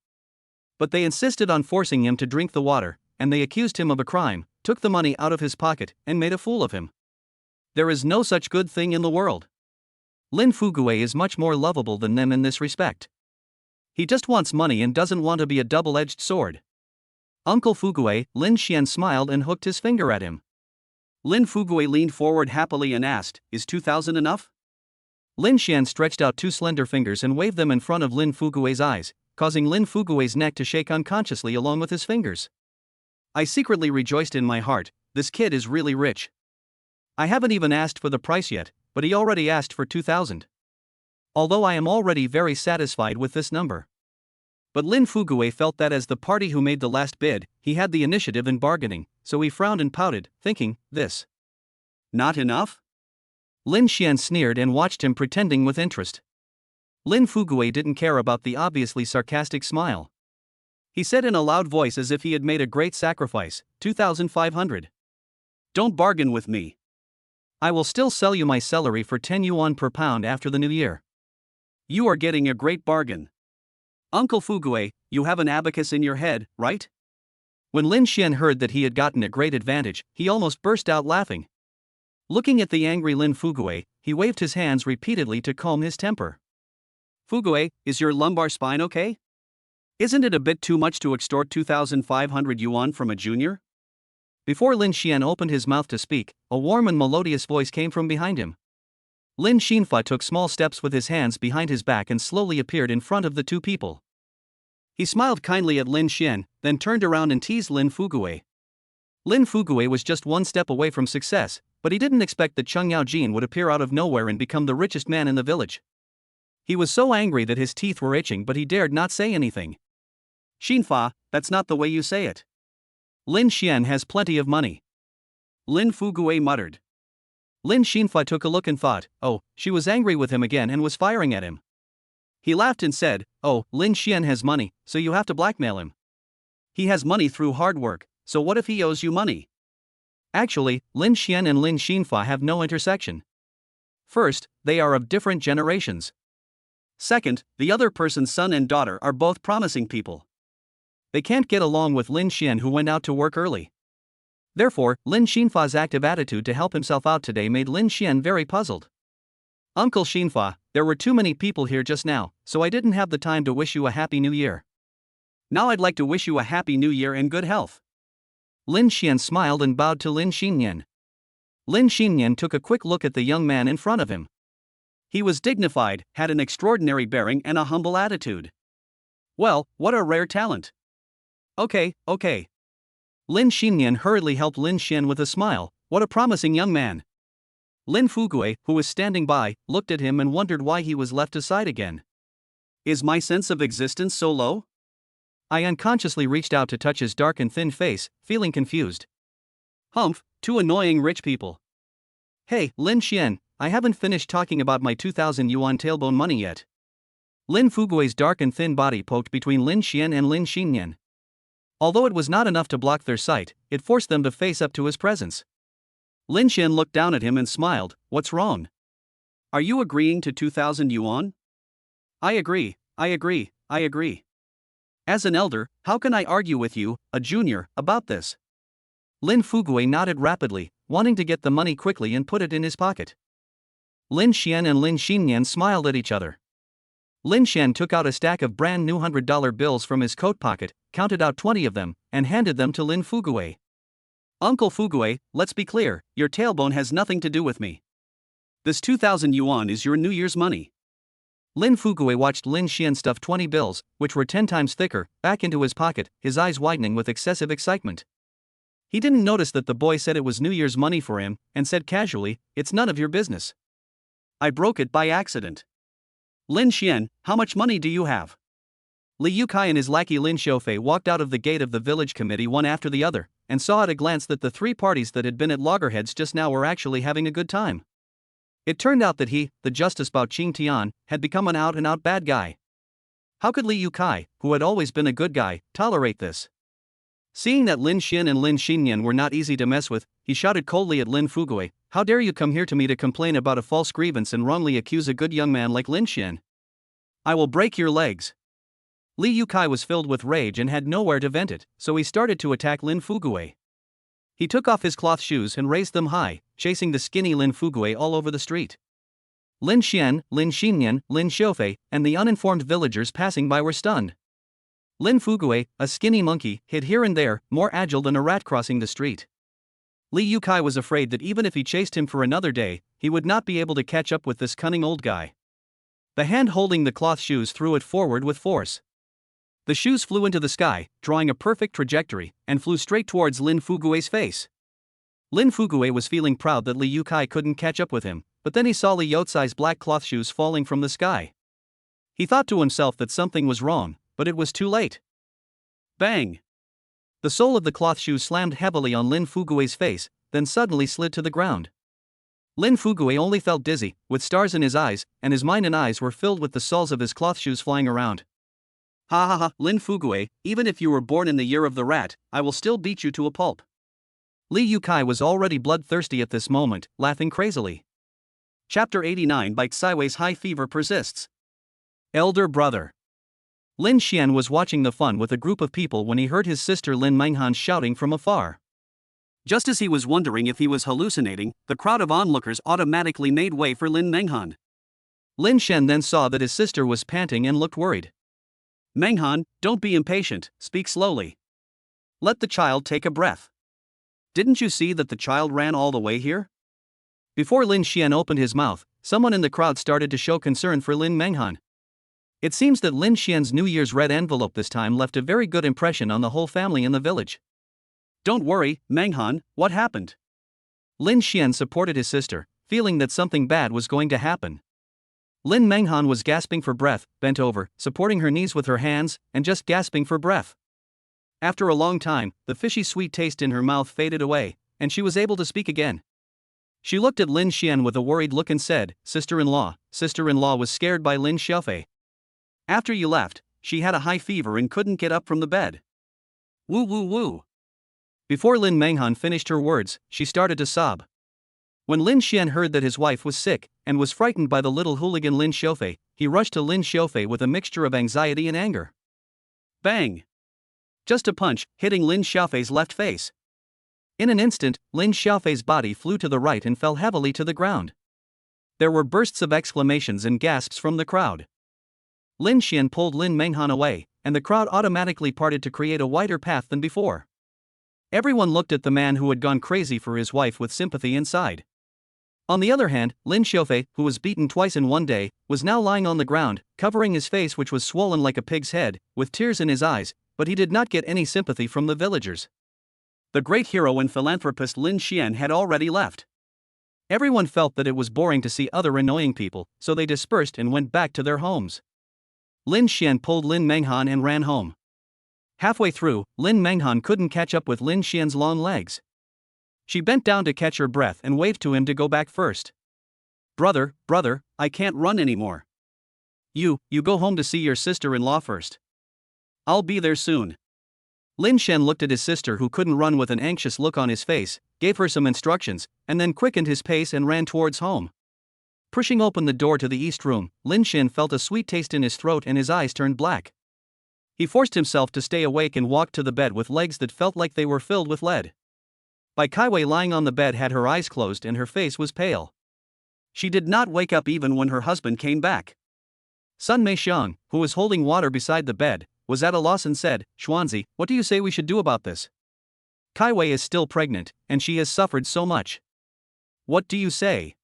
But they insisted on forcing him to drink the water, and they accused him of a crime, took the money out of his pocket, and made a fool of him. There is no such good thing in the world. Lin Fugue is much more lovable than them in this respect. He just wants money and doesn't want to be a double-edged sword. Uncle Fugue, Lin Xian smiled and hooked his finger at him. Lin Fugue leaned forward happily and asked, "Is 2,000 enough?" Lin Xian stretched out 2 slender fingers and waved them in front of Lin Fugue's eyes, causing Lin Fugue's neck to shake unconsciously along with his fingers. I secretly rejoiced in my heart, this kid is really rich. I haven't even asked for the price yet, but he already asked for 2,000. Although I am already very satisfied with this number. But Lin Fugue felt that as the party who made the last bid, he had the initiative in bargaining, so he frowned and pouted, thinking, "This. Not enough?" Lin Xian sneered and watched him pretending with interest. Lin Fugue didn't care about the obviously sarcastic smile. He said in a loud voice as if he had made a great sacrifice, 2,500. Don't bargain with me. I will still sell you my celery for 10 yuan per pound after the new year. You are getting a great bargain. Uncle Fugue, you have an abacus in your head, right? When Lin Xian heard that he had gotten a great advantage, he almost burst out laughing. Looking at the angry Lin Fugue, he waved his hands repeatedly to calm his temper. Fugue, is your lumbar spine okay? Isn't it a bit too much to extort 2,500 yuan from a junior? Before Lin Xian opened his mouth to speak, a warm and melodious voice came from behind him. Lin Xinfa took small steps with his hands behind his back and slowly appeared in front of the 2 people. He smiled kindly at Lin Xian, then turned around and teased Lin Fugue. Lin Fugue was just 1 step away from success, but he didn't expect that Cheng Yaojin would appear out of nowhere and become the richest man in the village. He was so angry that his teeth were itching, but he dared not say anything. "Xinfa, that's not the way you say it. Lin Xian has plenty of money." Lin Fugue muttered. Lin Xinfa took a look and thought, oh, she was angry with him again and was firing at him. He laughed and said, "Oh, Lin Xian has money, so you have to blackmail him." He has money through hard work, so what if he owes you money? Actually, Lin Xian and Lin Xinfa have no intersection. First, they are of different generations. Second, the other person's son and daughter are both promising people. They can't get along with Lin Xian, who went out to work early. Therefore, Lin Xinfa's active attitude to help himself out today made Lin Xian very puzzled. "Uncle Xinfa, there were too many people here just now, so I didn't have the time to wish you a happy new year. Now I'd like to wish you a happy new year and good health." Lin Xian smiled and bowed to Lin Xinyan. Lin Xinyan took a quick look at the young man in front of him. He was dignified, had an extraordinary bearing and a humble attitude. Well, what a rare talent. Okay. Lin Xinyan hurriedly helped Lin Xian with a smile. What a promising young man. Lin Fugue, who was standing by, looked at him and wondered why he was left aside again. Is my sense of existence so low? I unconsciously reached out to touch his dark and thin face, feeling confused. Humph, 2 annoying rich people. Hey, Lin Xian, I haven't finished talking about my 2,000 yuan tailbone money yet. Lin Fugue's dark and thin body poked between Lin Xian and Lin Xinyan. Although it was not enough to block their sight, it forced them to face up to his presence. Lin Xian looked down at him and smiled. What's wrong? Are you agreeing to 2,000 yuan? I agree. As an elder, how can I argue with you, a junior, about this? Lin Fugue nodded rapidly, wanting to get the money quickly and put it in his pocket. Lin Xian and Lin Xinyan smiled at each other. Lin Xian took out a stack of brand new $100 bills from his coat pocket, counted out 20 of them, and handed them to Lin Fugue. Uncle Fugue, let's be clear, your tailbone has nothing to do with me. This 2,000 yuan is your New Year's money. Lin Fugue watched Lin Xian stuff 20 bills, which were 10 times thicker, back into his pocket, his eyes widening with excessive excitement. He didn't notice that the boy said it was New Year's money for him, and said casually, "It's none of your business. I broke it by accident." Lin Xian, how much money do you have? Li Yukai and his lackey Lin Xiaofei walked out of the gate of the village committee one after the other, and saw at a glance that the three parties that had been at loggerheads just now were actually having a good time. It turned out that he, the Justice Bao Qing Tian, had become an out-and-out bad guy. How could Li Yukai, who had always been a good guy, tolerate this? Seeing that Lin Xian and Lin Xinyan were not easy to mess with, he shouted coldly at Lin Fugui, "How dare you come here to me to complain about a false grievance and wrongly accuse a good young man like Lin Xian? I will break your legs." Li Yukai was filled with rage and had nowhere to vent it, so he started to attack Lin Fugui. He took off his cloth shoes and raised them high, chasing the skinny Lin Fugui all over the street. Lin Xian, Lin Xinyan, Lin Xiaofei, and the uninformed villagers passing by were stunned. Lin Fugui, a skinny monkey, hid here and there, more agile than a rat crossing the street. Li Yukai was afraid that even if he chased him for another day, he would not be able to catch up with this cunning old guy. The hand holding the cloth shoes threw it forward with force. The shoes flew into the sky, drawing a perfect trajectory, and flew straight towards Lin Fugui's face. Lin Fugui was feeling proud that Li Yukai couldn't catch up with him, but then he saw Li Yotsai's black cloth shoes falling from the sky. He thought to himself that something was wrong, but it was too late. Bang! The sole of the cloth shoe slammed heavily on Lin Fugui's face, then suddenly slid to the ground. Lin Fugui only felt dizzy, with stars in his eyes, and his mind and eyes were filled with the soles of his cloth shoes flying around. "Ha ha ha, Lin Fugui, even if you were born in the year of the rat, I will still beat you to a pulp." Li Yukai was already bloodthirsty at this moment, laughing crazily. Chapter 89 Bai Xiwei's high fever persists. Elder brother. Lin Xian was watching the fun with a group of people when he heard his sister Lin Menghan shouting from afar. Just as he was wondering if he was hallucinating, the crowd of onlookers automatically made way for Lin Menghan. Lin Xian then saw that his sister was panting and looked worried. "Menghan, don't be impatient, speak slowly. Let the child take a breath. Didn't you see that the child ran all the way here?" Before Lin Xian opened his mouth, someone in the crowd started to show concern for Lin Menghan. It seems that Lin Xian's New Year's red envelope this time left a very good impression on the whole family in the village. "Don't worry, Menghan, what happened?" Lin Xian supported his sister, feeling that something bad was going to happen. Lin Menghan was gasping for breath, bent over, supporting her knees with her hands, and just gasping for breath. After a long time, the fishy sweet taste in her mouth faded away, and she was able to speak again. She looked at Lin Xian with a worried look and said, Sister-in-law was scared by Lin Xiaofei. After you left, she had a high fever and couldn't get up from the bed. Woo woo woo." Before Lin Menghan finished her words, she started to sob. When Lin Xian heard that his wife was sick, and was frightened by the little hooligan Lin Xiaofei, he rushed to Lin Xiaofei with a mixture of anxiety and anger. Bang! Just a punch, hitting Lin Xiaofei's left face. In an instant, Lin Xiaofei's body flew to the right and fell heavily to the ground. There were bursts of exclamations and gasps from the crowd. Lin Xian pulled Lin Menghan away, and the crowd automatically parted to create a wider path than before. Everyone looked at the man who had gone crazy for his wife with sympathy inside. On the other hand, Lin Xiaofei, who was beaten twice in one day, was now lying on the ground, covering his face which was swollen like a pig's head, with tears in his eyes, but he did not get any sympathy from the villagers. The great hero and philanthropist Lin Xian had already left. Everyone felt that it was boring to see other annoying people, so they dispersed and went back to their homes. Lin Xian pulled Lin Menghan and ran home. Halfway through, Lin Menghan couldn't catch up with Lin Xian's long legs. She bent down to catch her breath and waved to him to go back first. Brother, I can't run anymore. You go home to see your sister-in-law first. I'll be there soon." Lin Xian looked at his sister who couldn't run with an anxious look on his face, gave her some instructions, and then quickened his pace and ran towards home. Pushing open the door to the east room, Lin Xian felt a sweet taste in his throat and his eyes turned black. He forced himself to stay awake and walked to the bed with legs that felt like they were filled with lead. Bai Kaiwei lying on the bed had her eyes closed and her face was pale. She did not wake up even when her husband came back. Sun Meixiang, who was holding water beside the bed, was at a loss and said, "Xuanzi, what do you say we should do about this? Kaiwei is still pregnant, and she has suffered so much. What do you say?"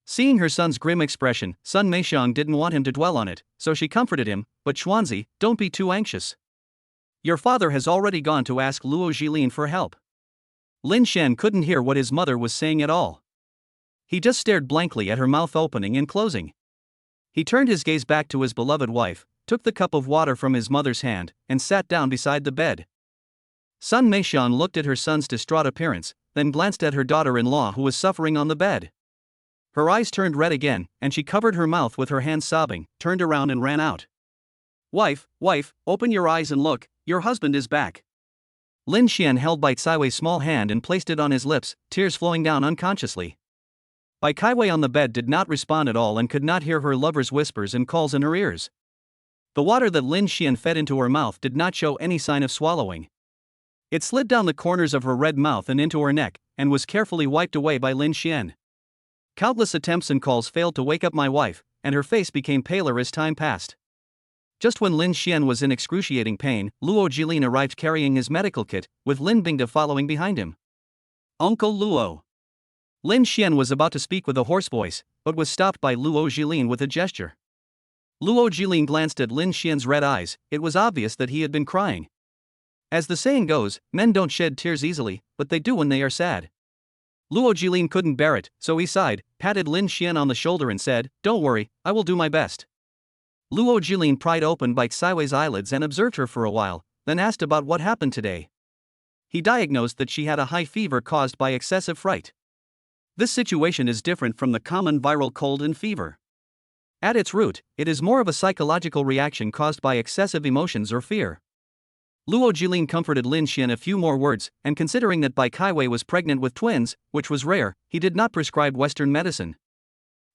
Seeing her son's grim expression, Sun Meixiang didn't want him to dwell on it, so she comforted him, "But Xuanzi, don't be too anxious. Your father has already gone to ask Luo Jilin for help." Lin Xian couldn't hear what his mother was saying at all. He just stared blankly at her mouth opening and closing. He turned his gaze back to his beloved wife, took the cup of water from his mother's hand, and sat down beside the bed. Sun Meixian looked at her son's distraught appearance, then glanced at her daughter-in-law who was suffering on the bed. Her eyes turned red again, and she covered her mouth with her hands sobbing, turned around and ran out. Wife, open your eyes and look, your husband is back. Lin Xian held Bai Caiwei's small hand and placed it on his lips, tears flowing down unconsciously. Bai Caiwei on the bed did not respond at all and could not hear her lover's whispers and calls in her ears. The water that Lin Xian fed into her mouth did not show any sign of swallowing. It slid down the corners of her red mouth and into her neck, and was carefully wiped away by Lin Xian. Countless attempts and calls failed to wake up my wife, and her face became paler as time passed. Just when Lin Xian was in excruciating pain, Luo Jilin arrived carrying his medical kit, with Lin Bingde following behind him. Uncle Luo. Lin Xian was about to speak with a hoarse voice, but was stopped by Luo Jilin with a gesture. Luo Jilin glanced at Lin Xian's red eyes. It was obvious that he had been crying. As the saying goes, men don't shed tears easily, but they do when they are sad. Luo Jilin couldn't bear it, so he sighed, patted Lin Xian on the shoulder and said, "Don't worry, I will do my best." Luo Jilin pried open Bai Caiwei's eyelids and observed her for a while, then asked about what happened today. He diagnosed that she had a high fever caused by excessive fright. This situation is different from the common viral cold and fever. At its root, it is more of a psychological reaction caused by excessive emotions or fear. Luo Jilin comforted Lin Xian a few more words, and considering that Bai Caiwei was pregnant with twins, which was rare, he did not prescribe Western medicine.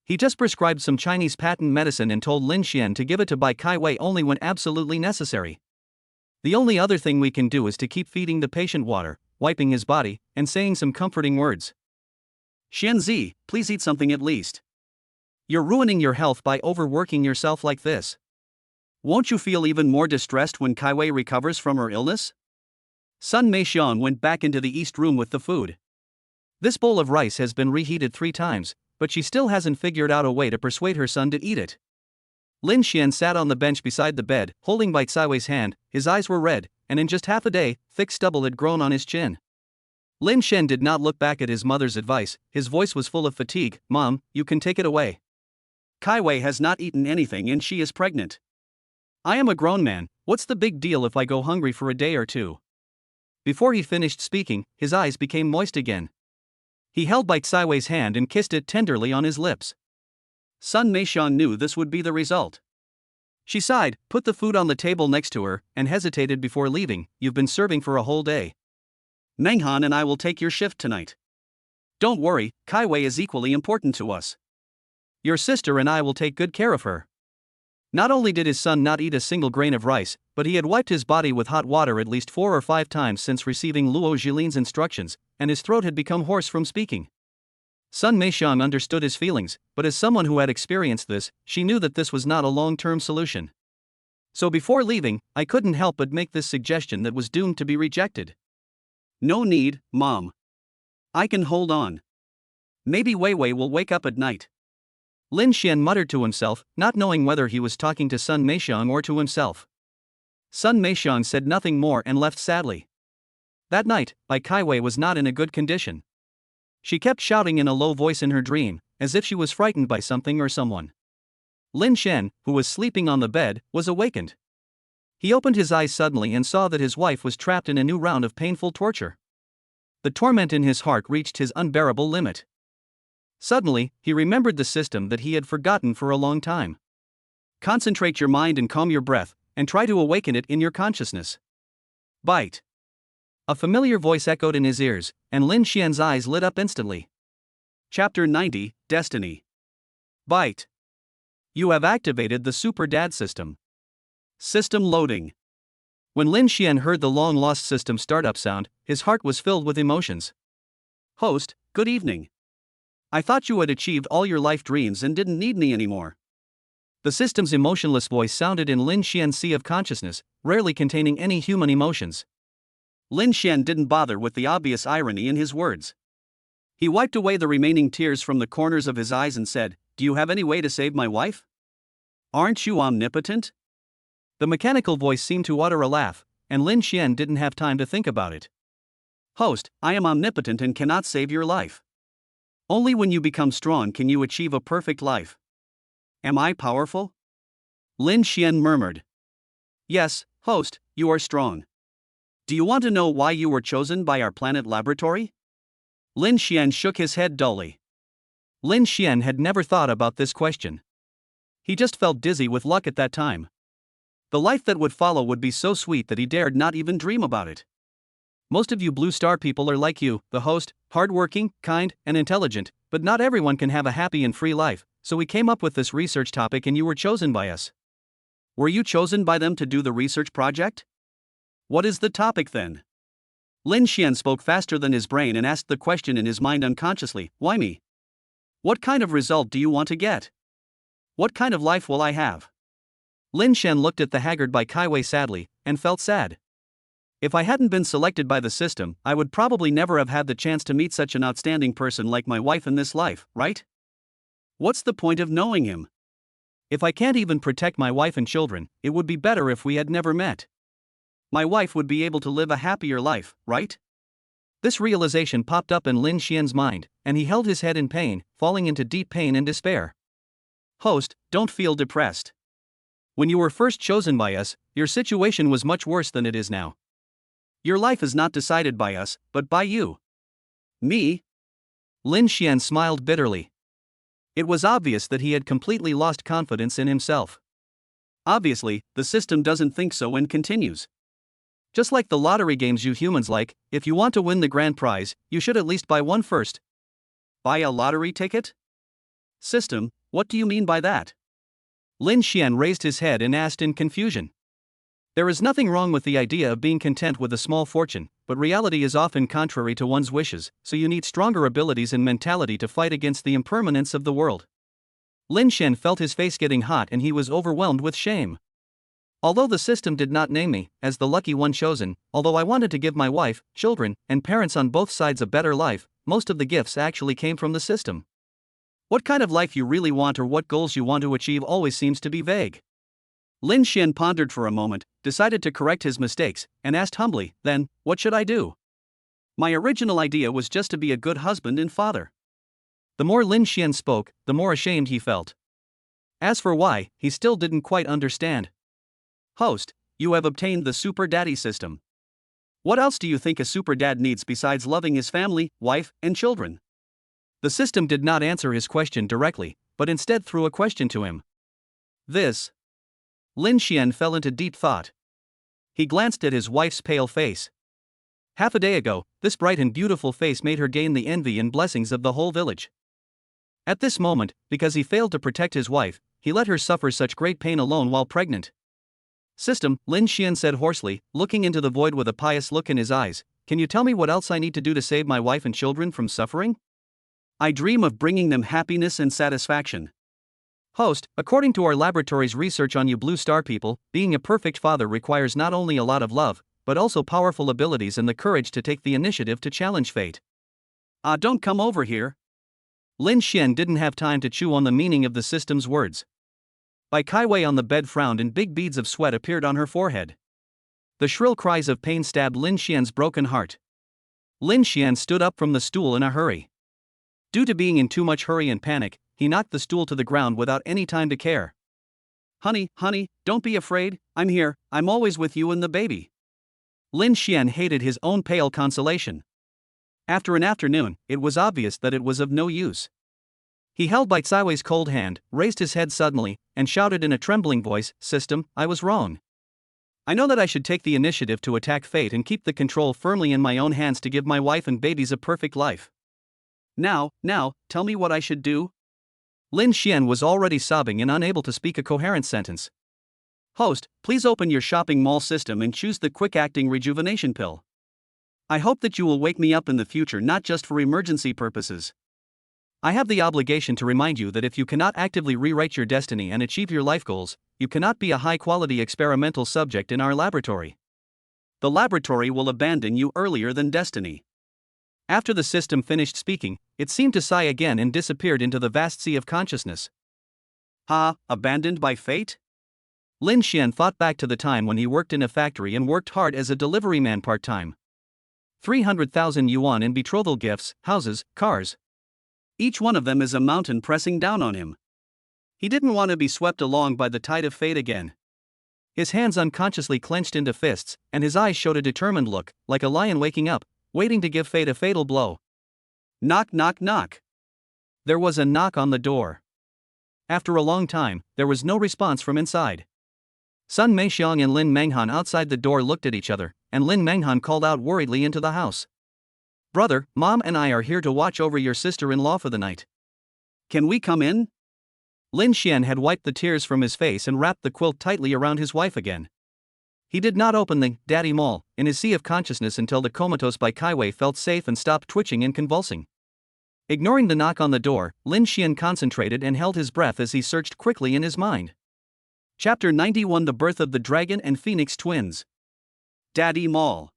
He just prescribed some Chinese patent medicine and told Lin Xian to give it to Bai Caiwei only when absolutely necessary. The only other thing we can do is to keep feeding the patient water, wiping his body, and saying some comforting words. Xianzi, please eat something at least. You're ruining your health by overworking yourself like this. Won't you feel even more distressed when Caiwei recovers from her illness? Sun Meixian went back into the east room with the food. This bowl of rice has been reheated 3 times, but she still hasn't figured out a way to persuade her son to eat it. Lin Xian sat on the bench beside the bed, holding Bai Caiwei's hand. His eyes were red, and in just half a day, thick stubble had grown on his chin. Lin Xian did not look back at his mother's advice. His voice was full of fatigue. "Mom, you can take it away. Caiwei has not eaten anything and she is pregnant. I am a grown man, what's the big deal if I go hungry for a day or two?" Before he finished speaking, his eyes became moist again. He held Bai Caiwei's hand and kissed it tenderly on his lips. Sun Meixian knew this would be the result. She sighed, put the food on the table next to her, and hesitated before leaving. "You've been serving for a whole day. Menghan and I will take your shift tonight. Don't worry, Caiwei is equally important to us. Your sister and I will take good care of her." Not only did his son not eat a single grain of rice, but he had wiped his body with hot water at least 4 or 5 times since receiving Luo Jilin's instructions, and his throat had become hoarse from speaking. Sun Meixian understood his feelings, but as someone who had experienced this, she knew that this was not a long-term solution. So before leaving, I couldn't help but make this suggestion that was doomed to be rejected. "No need, Mom. I can hold on. Maybe Weiwei will wake up at night." Lin Xian muttered to himself, not knowing whether he was talking to Sun Meixian or to himself. Sun Meixian said nothing more and left sadly. That night, Bai Caiwei was not in a good condition. She kept shouting in a low voice in her dream, as if she was frightened by something or someone. Lin Xian, who was sleeping on the bed, was awakened. He opened his eyes suddenly and saw that his wife was trapped in a new round of painful torture. The torment in his heart reached his unbearable limit. Suddenly, he remembered the system that he had forgotten for a long time. Concentrate your mind and calm your breath, and try to awaken it in your consciousness. Bite. A familiar voice echoed in his ears, and Lin Xian's eyes lit up instantly. Chapter 90, Destiny. Bite. You have activated the Super Dad system. System loading. When Lin Xian heard the long-lost system startup sound, his heart was filled with emotions. "Host, good evening. I thought you had achieved all your life dreams and didn't need me anymore." The system's emotionless voice sounded in Lin Xian's sea of consciousness, rarely containing any human emotions. Lin Xian didn't bother with the obvious irony in his words. He wiped away the remaining tears from the corners of his eyes and said, "Do you have any way to save my wife? Aren't you omnipotent?" The mechanical voice seemed to utter a laugh, and Lin Xian didn't have time to think about it. "Host, I am omnipotent and cannot save your life. Only when you become strong can you achieve a perfect life. Am I powerful?" Lin Xian murmured. Yes, host, you are strong. Do you want to know why you were chosen by our planet laboratory? Lin Xian shook his head dully. Lin Xian had never thought about this question. He just felt dizzy with luck at that time. The life that would follow would be so sweet that he dared not even dream about it. Most of you Blue Star people are like you, the host, hardworking, kind, and intelligent, but not everyone can have a happy and free life, so we came up with this research topic and you were chosen by us. Were you chosen by them to do the research project? What is the topic then? Lin Xian spoke faster than his brain and asked the question in his mind unconsciously. Why me? What kind of result do you want to get? What kind of life will I have? Lin Xian looked at the haggard Bai Kaiwei sadly, and felt sad. If I hadn't been selected by the system, I would probably never have had the chance to meet such an outstanding person like my wife in this life, right? What's the point of knowing him? If I can't even protect my wife and children, it would be better if we had never met. My wife would be able to live a happier life, right? This realization popped up in Lin Xian's mind, and he held his head in pain, falling into deep pain and despair. Host, don't feel depressed. When you were first chosen by us, your situation was much worse than it is now. Your life is not decided by us, but by you. Me? Lin Xian smiled bitterly. It was obvious that he had completely lost confidence in himself. Obviously, the system doesn't think so and continues. Just like the lottery games you humans like, if you want to win the grand prize, you should at least buy one first. Buy a lottery ticket? System, what do you mean by that? Lin Xian raised his head and asked in confusion. There is nothing wrong with the idea of being content with a small fortune, but reality is often contrary to one's wishes, so you need stronger abilities and mentality to fight against the impermanence of the world. Lin Xian felt his face getting hot and he was overwhelmed with shame. Although the system did not name me as the lucky one chosen, although I wanted to give my wife, children, and parents on both sides a better life, most of the gifts actually came from the system. What kind of life you really want or what goals you want to achieve always seems to be vague. Lin Xian pondered for a moment, decided to correct his mistakes, and asked humbly, then, what should I do? My original idea was just to be a good husband and father. The more Lin Xian spoke, the more ashamed he felt. As for why, he still didn't quite understand. Host, you have obtained the Super Daddy system. What else do you think a Super Dad needs besides loving his family, wife, and children? The system did not answer his question directly, but instead threw a question to him. This. Lin Xian fell into deep thought. He glanced at his wife's pale face. Half a day ago, this bright and beautiful face made her gain the envy and blessings of the whole village. At this moment, because he failed to protect his wife, he let her suffer such great pain alone while pregnant. System, Lin Xian said hoarsely, looking into the void with a pious look in his eyes, can you tell me what else I need to do to save my wife and children from suffering? I dream of bringing them happiness and satisfaction. Host, according to our laboratory's research on you Blue Star people, being a perfect father requires not only a lot of love, but also powerful abilities and the courage to take the initiative to challenge fate. Don't come over here. Lin Xian didn't have time to chew on the meaning of the system's words. Bai Kaiwei on the bed frowned and big beads of sweat appeared on her forehead. The shrill cries of pain stabbed Lin Xian's broken heart. Lin Xian stood up from the stool in a hurry. Due to being in too much hurry and panic, he knocked the stool to the ground without any time to care. Honey, don't be afraid, I'm here, I'm always with you and the baby. Lin Xian hated his own pale consolation. After an afternoon, it was obvious that it was of no use. He held Bai Kaiwei's cold hand, raised his head suddenly, and shouted in a trembling voice, System, I was wrong. I know that I should take the initiative to attack fate and keep the control firmly in my own hands to give my wife and babies a perfect life. Now, tell me what I should do? Lin Xian was already sobbing and unable to speak a coherent sentence. Host, please open your shopping mall system and choose the quick-acting rejuvenation pill. I hope that you will wake me up in the future not just for emergency purposes. I have the obligation to remind you that if you cannot actively rewrite your destiny and achieve your life goals, you cannot be a high-quality experimental subject in our laboratory. The laboratory will abandon you earlier than destiny. After the system finished speaking, it seemed to sigh again and disappeared into the vast sea of consciousness. Abandoned by fate? Lin Xian thought back to the time when he worked in a factory and worked hard as a delivery man part-time. 300,000 yuan in betrothal gifts, houses, cars. Each one of them is a mountain pressing down on him. He didn't want to be swept along by the tide of fate again. His hands unconsciously clenched into fists, and his eyes showed a determined look, like a lion waking up, waiting to give fate a fatal blow. Knock, knock, knock. There was a knock on the door. After a long time, there was no response from inside. Sun Meixiang and Lin Menghan outside the door looked at each other, and Lin Menghan called out worriedly into the house. "Brother, Mom and I are here to watch over your sister-in-law for the night. Can we come in?" Lin Xian had wiped the tears from his face and wrapped the quilt tightly around his wife again. He did not open the daddy mall in his sea of consciousness until the comatose Bai Kaiwei felt safe and stopped twitching and convulsing. Ignoring the knock on the door, Lin Xian concentrated and held his breath as he searched quickly in his mind. Chapter 91: The Birth of the Dragon and Phoenix Twins. Daddy Mall.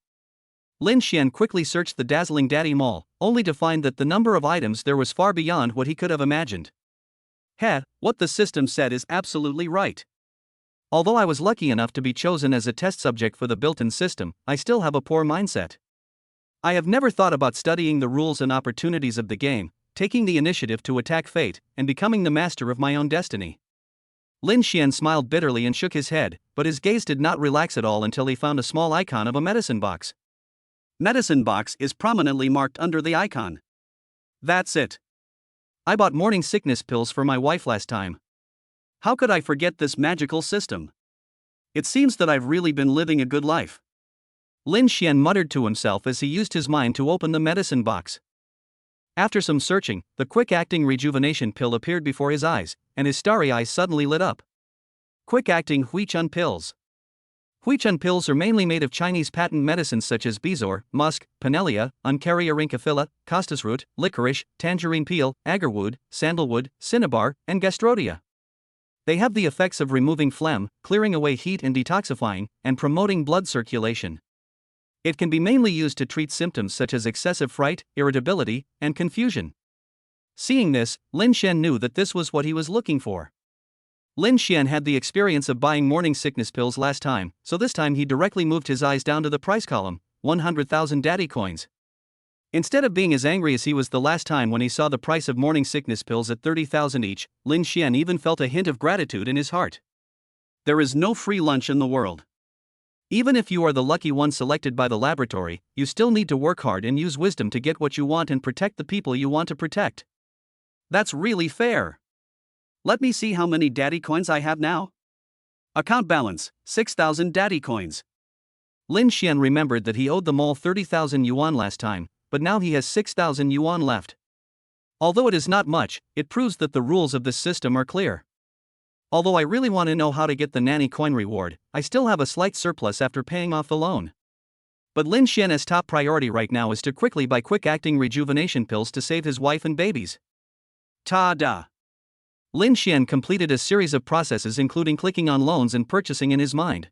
Lin Xian quickly searched the dazzling daddy mall, only to find that the number of items there was far beyond what he could have imagined. What the system said is absolutely right. Although I was lucky enough to be chosen as a test subject for the built-in system, I still have a poor mindset. I have never thought about studying the rules and opportunities of the game, taking the initiative to attack fate, and becoming the master of my own destiny. Lin Xian smiled bitterly and shook his head, but his gaze did not relax at all until he found a small icon of a medicine box. Medicine box is prominently marked under the icon. That's it. I bought morning sickness pills for my wife last time. How could I forget this magical system? It seems that I've really been living a good life. Lin Xian muttered to himself as he used his mind to open the medicine box. After some searching, the quick-acting rejuvenation pill appeared before his eyes, and his starry eyes suddenly lit up. Quick-acting Huichun pills. Huichun pills are mainly made of Chinese patent medicines such as bezoar, musk, pinelia, Uncaria rhynchophila, costus root, licorice, tangerine peel, agarwood, sandalwood, cinnabar, and gastrodia. They have the effects of removing phlegm, clearing away heat and detoxifying, and promoting blood circulation. It can be mainly used to treat symptoms such as excessive fright, irritability, and confusion. Seeing this, Lin Xian knew that this was what he was looking for. Lin Xian had the experience of buying morning sickness pills last time, so this time he directly moved his eyes down to the price column, 100,000 daddy coins. Instead of being as angry as he was the last time when he saw the price of morning sickness pills at 30,000 each, Lin Xian even felt a hint of gratitude in his heart. There is no free lunch in the world. Even if you are the lucky one selected by the laboratory, you still need to work hard and use wisdom to get what you want and protect the people you want to protect. That's really fair. Let me see how many daddy coins I have now. Account balance, 6,000 daddy coins. Lin Xian remembered that he owed the mall 30,000 yuan last time, but now he has 6,000 yuan left. Although it is not much, it proves that the rules of this system are clear. Although I really want to know how to get the nanny coin reward, I still have a slight surplus after paying off the loan. But Lin Xian's top priority right now is to quickly buy quick-acting rejuvenation pills to save his wife and babies. Ta-da! Lin Xian completed a series of processes including clicking on loans and purchasing in his mind.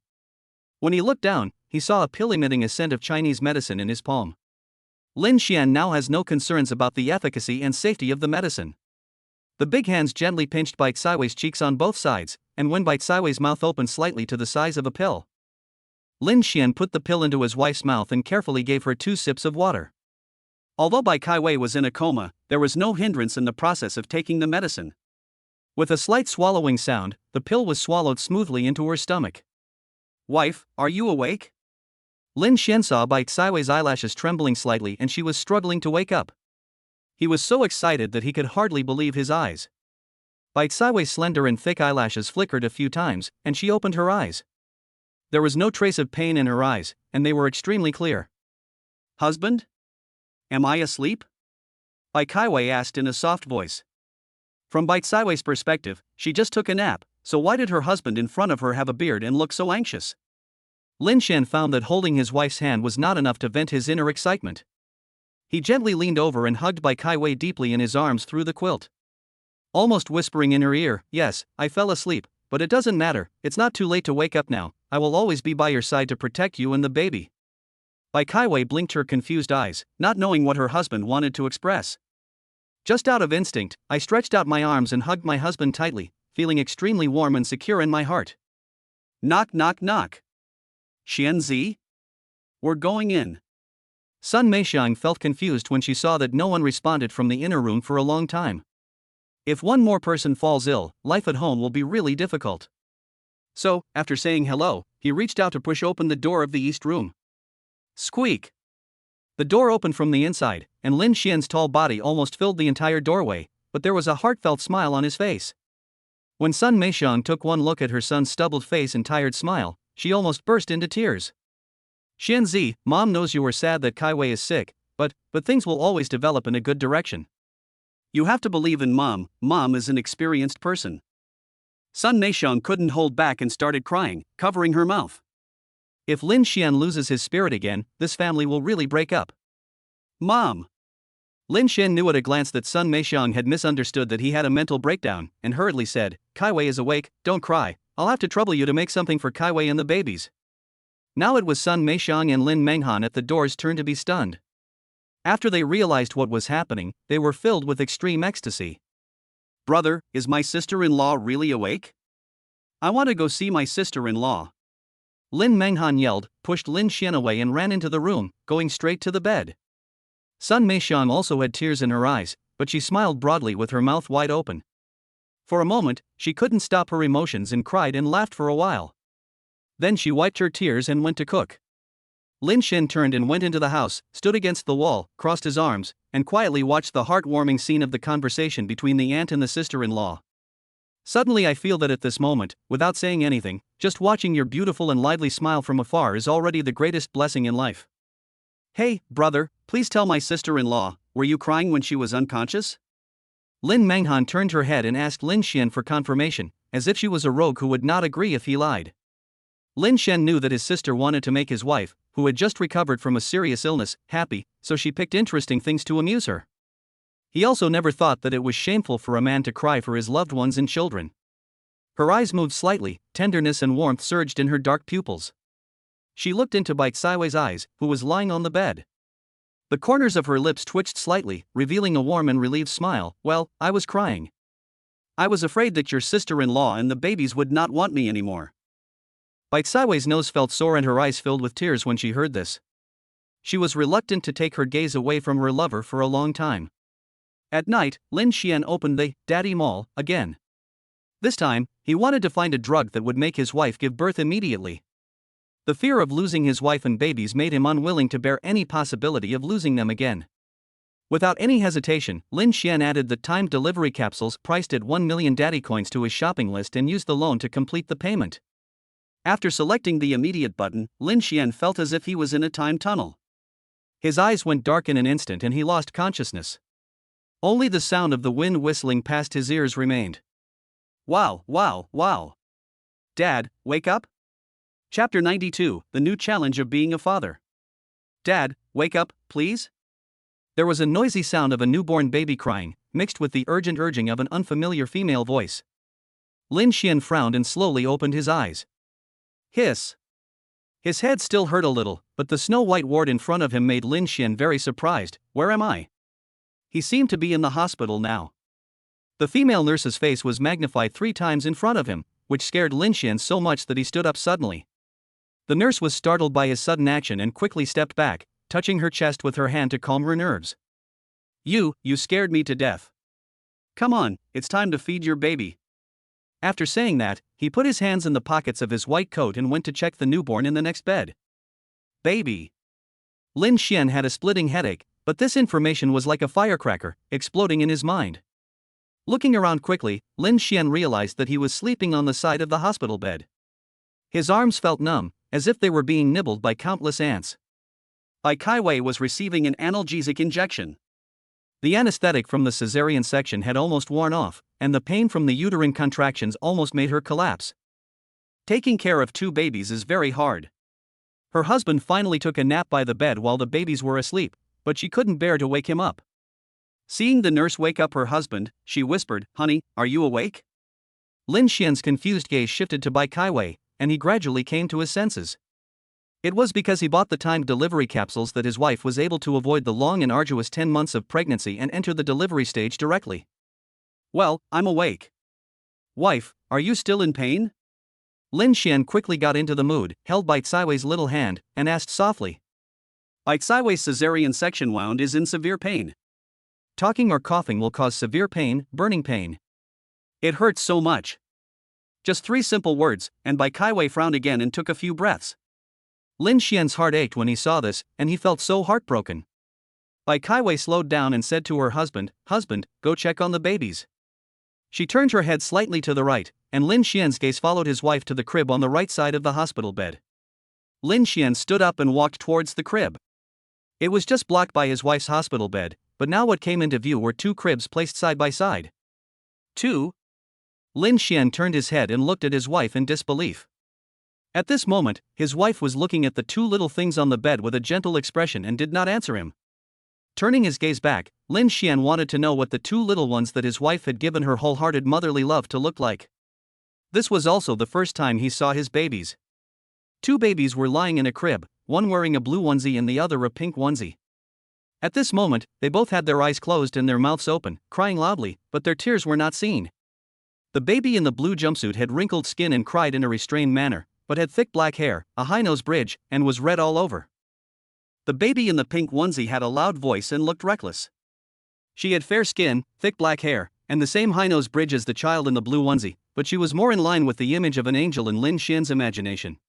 When he looked down, he saw a pill emitting a scent of Chinese medicine in his palm. Lin Xian now has no concerns about the efficacy and safety of the medicine. The big hands gently pinched Bai Xiwei's cheeks on both sides, and when Bai Xiwei's mouth opened slightly to the size of a pill. Lin Xian put the pill into his wife's mouth and carefully gave her 2 sips of water. Although Bai Kaiwei was in a coma, there was no hindrance in the process of taking the medicine. With a slight swallowing sound, the pill was swallowed smoothly into her stomach. Wife, are you awake? Lin Xian saw Bai Xiwei's eyelashes trembling slightly and she was struggling to wake up. He was so excited that he could hardly believe his eyes. Bai Xiwei's slender and thick eyelashes flickered a few times, and she opened her eyes. There was no trace of pain in her eyes, and they were extremely clear. Husband? Am I asleep? Bai Kaiwei asked in a soft voice. From Bai Xiwei's perspective, she just took a nap, so why did her husband in front of her have a beard and look so anxious? Lin Xian found that holding his wife's hand was not enough to vent his inner excitement. He gently leaned over and hugged Bai Kaiwei deeply in his arms through the quilt. Almost whispering in her ear, "Yes, I fell asleep, but it doesn't matter, it's not too late to wake up now, I will always be by your side to protect you and the baby." Bai Kaiwei blinked her confused eyes, not knowing what her husband wanted to express. Just out of instinct, I stretched out my arms and hugged my husband tightly, feeling extremely warm and secure in my heart. Knock, knock, knock. Xianzi? We're going in. Sun Meixiang felt confused when she saw that no one responded from the inner room for a long time. If one more person falls ill, life at home will be really difficult. So, after saying hello, he reached out to push open the door of the east room. Squeak! The door opened from the inside, and Lin Xian's tall body almost filled the entire doorway, but there was a heartfelt smile on his face. When Sun Meixiang took one look at her son's stubbled face and tired smile, she almost burst into tears. Xianzi, Mom knows you were sad that Kaiwei is sick, but things will always develop in a good direction. You have to believe in Mom. Mom is an experienced person. Sun Meixiang couldn't hold back and started crying, covering her mouth. If Lin Xian loses his spirit again, this family will really break up. Mom! Lin Xian knew at a glance that Sun Meixiang had misunderstood that he had a mental breakdown, and hurriedly said, Kaiwei is awake, don't cry, I'll have to trouble you to make something for Kaiwei and the babies. Now it was Sun Meixiang and Lin Menghan at the door's turn to be stunned. After they realized what was happening, they were filled with extreme ecstasy. Brother, is my sister-in-law really awake? I want to go see my sister-in-law. Lin Menghan yelled, pushed Lin Xian away and ran into the room, going straight to the bed. Sun Meixiang also had tears in her eyes, but she smiled broadly with her mouth wide open. For a moment, she couldn't stop her emotions and cried and laughed for a while. Then she wiped her tears and went to cook. Lin Xian turned and went into the house, stood against the wall, crossed his arms, and quietly watched the heartwarming scene of the conversation between the aunt and the sister-in-law. Suddenly I feel that at this moment, without saying anything, just watching your beautiful and lively smile from afar is already the greatest blessing in life. Hey, brother, please tell my sister-in-law, were you crying when she was unconscious? Lin Menghan turned her head and asked Lin Xian for confirmation, as if she was a rogue who would not agree if he lied. Lin Xian knew that his sister wanted to make his wife, who had just recovered from a serious illness, happy, so she picked interesting things to amuse her. He also never thought that it was shameful for a man to cry for his loved ones and children. Her eyes moved slightly, tenderness and warmth surged in her dark pupils. She looked into Bai Xiwei's eyes, who was lying on the bed. The corners of her lips twitched slightly, revealing a warm and relieved smile. Well, I was crying. I was afraid that your sister-in-law and the babies would not want me anymore. Bai Xiwei's nose felt sore and her eyes filled with tears when she heard this. She was reluctant to take her gaze away from her lover for a long time. At night, Lin Xian opened the Daddy Mall again. This time, he wanted to find a drug that would make his wife give birth immediately. The fear of losing his wife and babies made him unwilling to bear any possibility of losing them again. Without any hesitation, Lin Xian added the timed delivery capsules priced at 1 million daddy coins to his shopping list and used the loan to complete the payment. After selecting the immediate button, Lin Xian felt as if he was in a time tunnel. His eyes went dark in an instant and he lost consciousness. Only the sound of the wind whistling past his ears remained. Wow, wow, wow. Dad, wake up? Chapter 92, The New Challenge of Being a Father. Dad, wake up, please? There was a noisy sound of a newborn baby crying, mixed with the urgent urging of an unfamiliar female voice. Lin Xian frowned and slowly opened his eyes. Hiss. His head still hurt a little, but the snow-white ward in front of him made Lin Xian very surprised. Where am I? He seemed to be in the hospital now. The female nurse's face was magnified 3 times in front of him, which scared Lin Xian so much that he stood up suddenly. The nurse was startled by his sudden action and quickly stepped back, touching her chest with her hand to calm her nerves. You scared me to death. Come on, it's time to feed your baby. After saying that, he put his hands in the pockets of his white coat and went to check the newborn in the next bed. Baby. Lin Xian had a splitting headache, but this information was like a firecracker, exploding in his mind. Looking around quickly, Lin Xian realized that he was sleeping on the side of the hospital bed. His arms felt numb, as if they were being nibbled by countless ants. Bai Kaiwei was receiving an analgesic injection. The anesthetic from the cesarean section had almost worn off, and the pain from the uterine contractions almost made her collapse. Taking care of 2 babies is very hard. Her husband finally took a nap by the bed while the babies were asleep, but she couldn't bear to wake him up. Seeing the nurse wake up her husband, she whispered, "Honey, are you awake?" Lin Xian's confused gaze shifted to Bai Kaiwei, and he gradually came to his senses. It was because he bought the timed delivery capsules that his wife was able to avoid the long and arduous 10 months of pregnancy and enter the delivery stage directly. Well, I'm awake. Wife, are you still in pain? Lin Xian quickly got into the mood, held Bai Xiwei's little hand, and asked softly. Bai Xiwei's cesarean section wound is in severe pain. Talking or coughing will cause severe pain, burning pain. It hurts so much. Just 3 simple words, and Bai Kaiwei frowned again and took a few breaths. Lin Xian's heart ached when he saw this, and he felt so heartbroken. Bai Kaiwei slowed down and said to her husband, "Husband, go check on the babies." She turned her head slightly to the right, and Lin Xian's gaze followed his wife to the crib on the right side of the hospital bed. Lin Xian stood up and walked towards the crib. It was just blocked by his wife's hospital bed, but now what came into view were 2 cribs placed side by side. 2. Lin Xian turned his head and looked at his wife in disbelief. At this moment, his wife was looking at the 2 little things on the bed with a gentle expression and did not answer him. Turning his gaze back, Lin Xian wanted to know what the 2 little ones that his wife had given her wholehearted motherly love to look like. This was also the first time he saw his babies. 2 babies were lying in a crib, one wearing a blue onesie and the other a pink onesie. At this moment, they both had their eyes closed and their mouths open, crying loudly, but their tears were not seen. The baby in the blue jumpsuit had wrinkled skin and cried in a restrained manner, but had thick black hair, a high nose bridge, and was red all over. The baby in the pink onesie had a loud voice and looked reckless. She had fair skin, thick black hair, and the same high nose bridge as the child in the blue onesie, but she was more in line with the image of an angel in Lin Xian's imagination.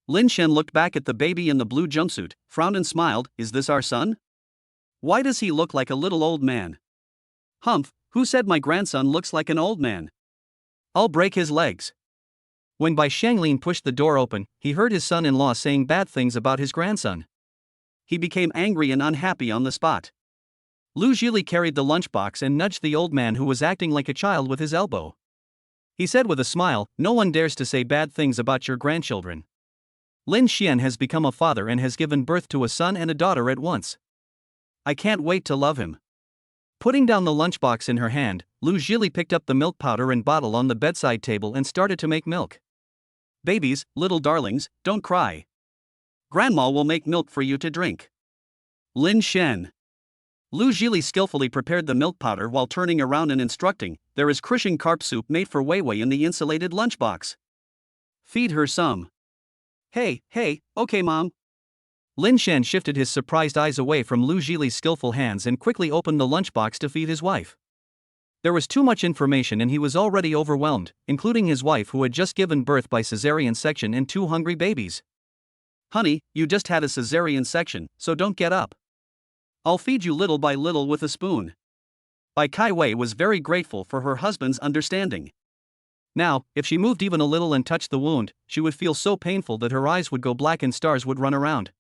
Lin Xian looked back at the baby in the blue jumpsuit, frowned and smiled. "Is this our son? Why does he look like a little old man? Humph, who said my grandson looks like an old man? I'll break his legs." When Bai Shanglin pushed the door open, he heard his son-in-law saying bad things about his grandson. He became angry and unhappy on the spot. Lu Zhili carried the lunchbox and nudged the old man who was acting like a child with his elbow. He said with a smile, "No one dares to say bad things about your grandchildren. Lin Xian has become a father and has given birth to a son and a daughter at once. I can't wait to love him." Putting down the lunchbox in her hand, Lu Zhili picked up the milk powder and bottle on the bedside table and started to make milk. "Babies, little darlings, don't cry. Grandma will make milk for you to drink." Lin Xian. Lu Zhili skillfully prepared the milk powder while turning around and instructing, "There is crushing carp soup made for Wei Wei in the insulated lunchbox. Feed her some." Hey, okay mom." Lin Xian shifted his surprised eyes away from Lu Zhili's skillful hands and quickly opened the lunchbox to feed his wife. There was too much information and he was already overwhelmed, including his wife who had just given birth by cesarean section and 2 hungry babies. "Honey, you just had a cesarean section, so don't get up. I'll feed you little by little with a spoon." Bai Kaiwei was very grateful for her husband's understanding. Now, if she moved even a little and touched the wound, she would feel so painful that her eyes would go black and stars would run around.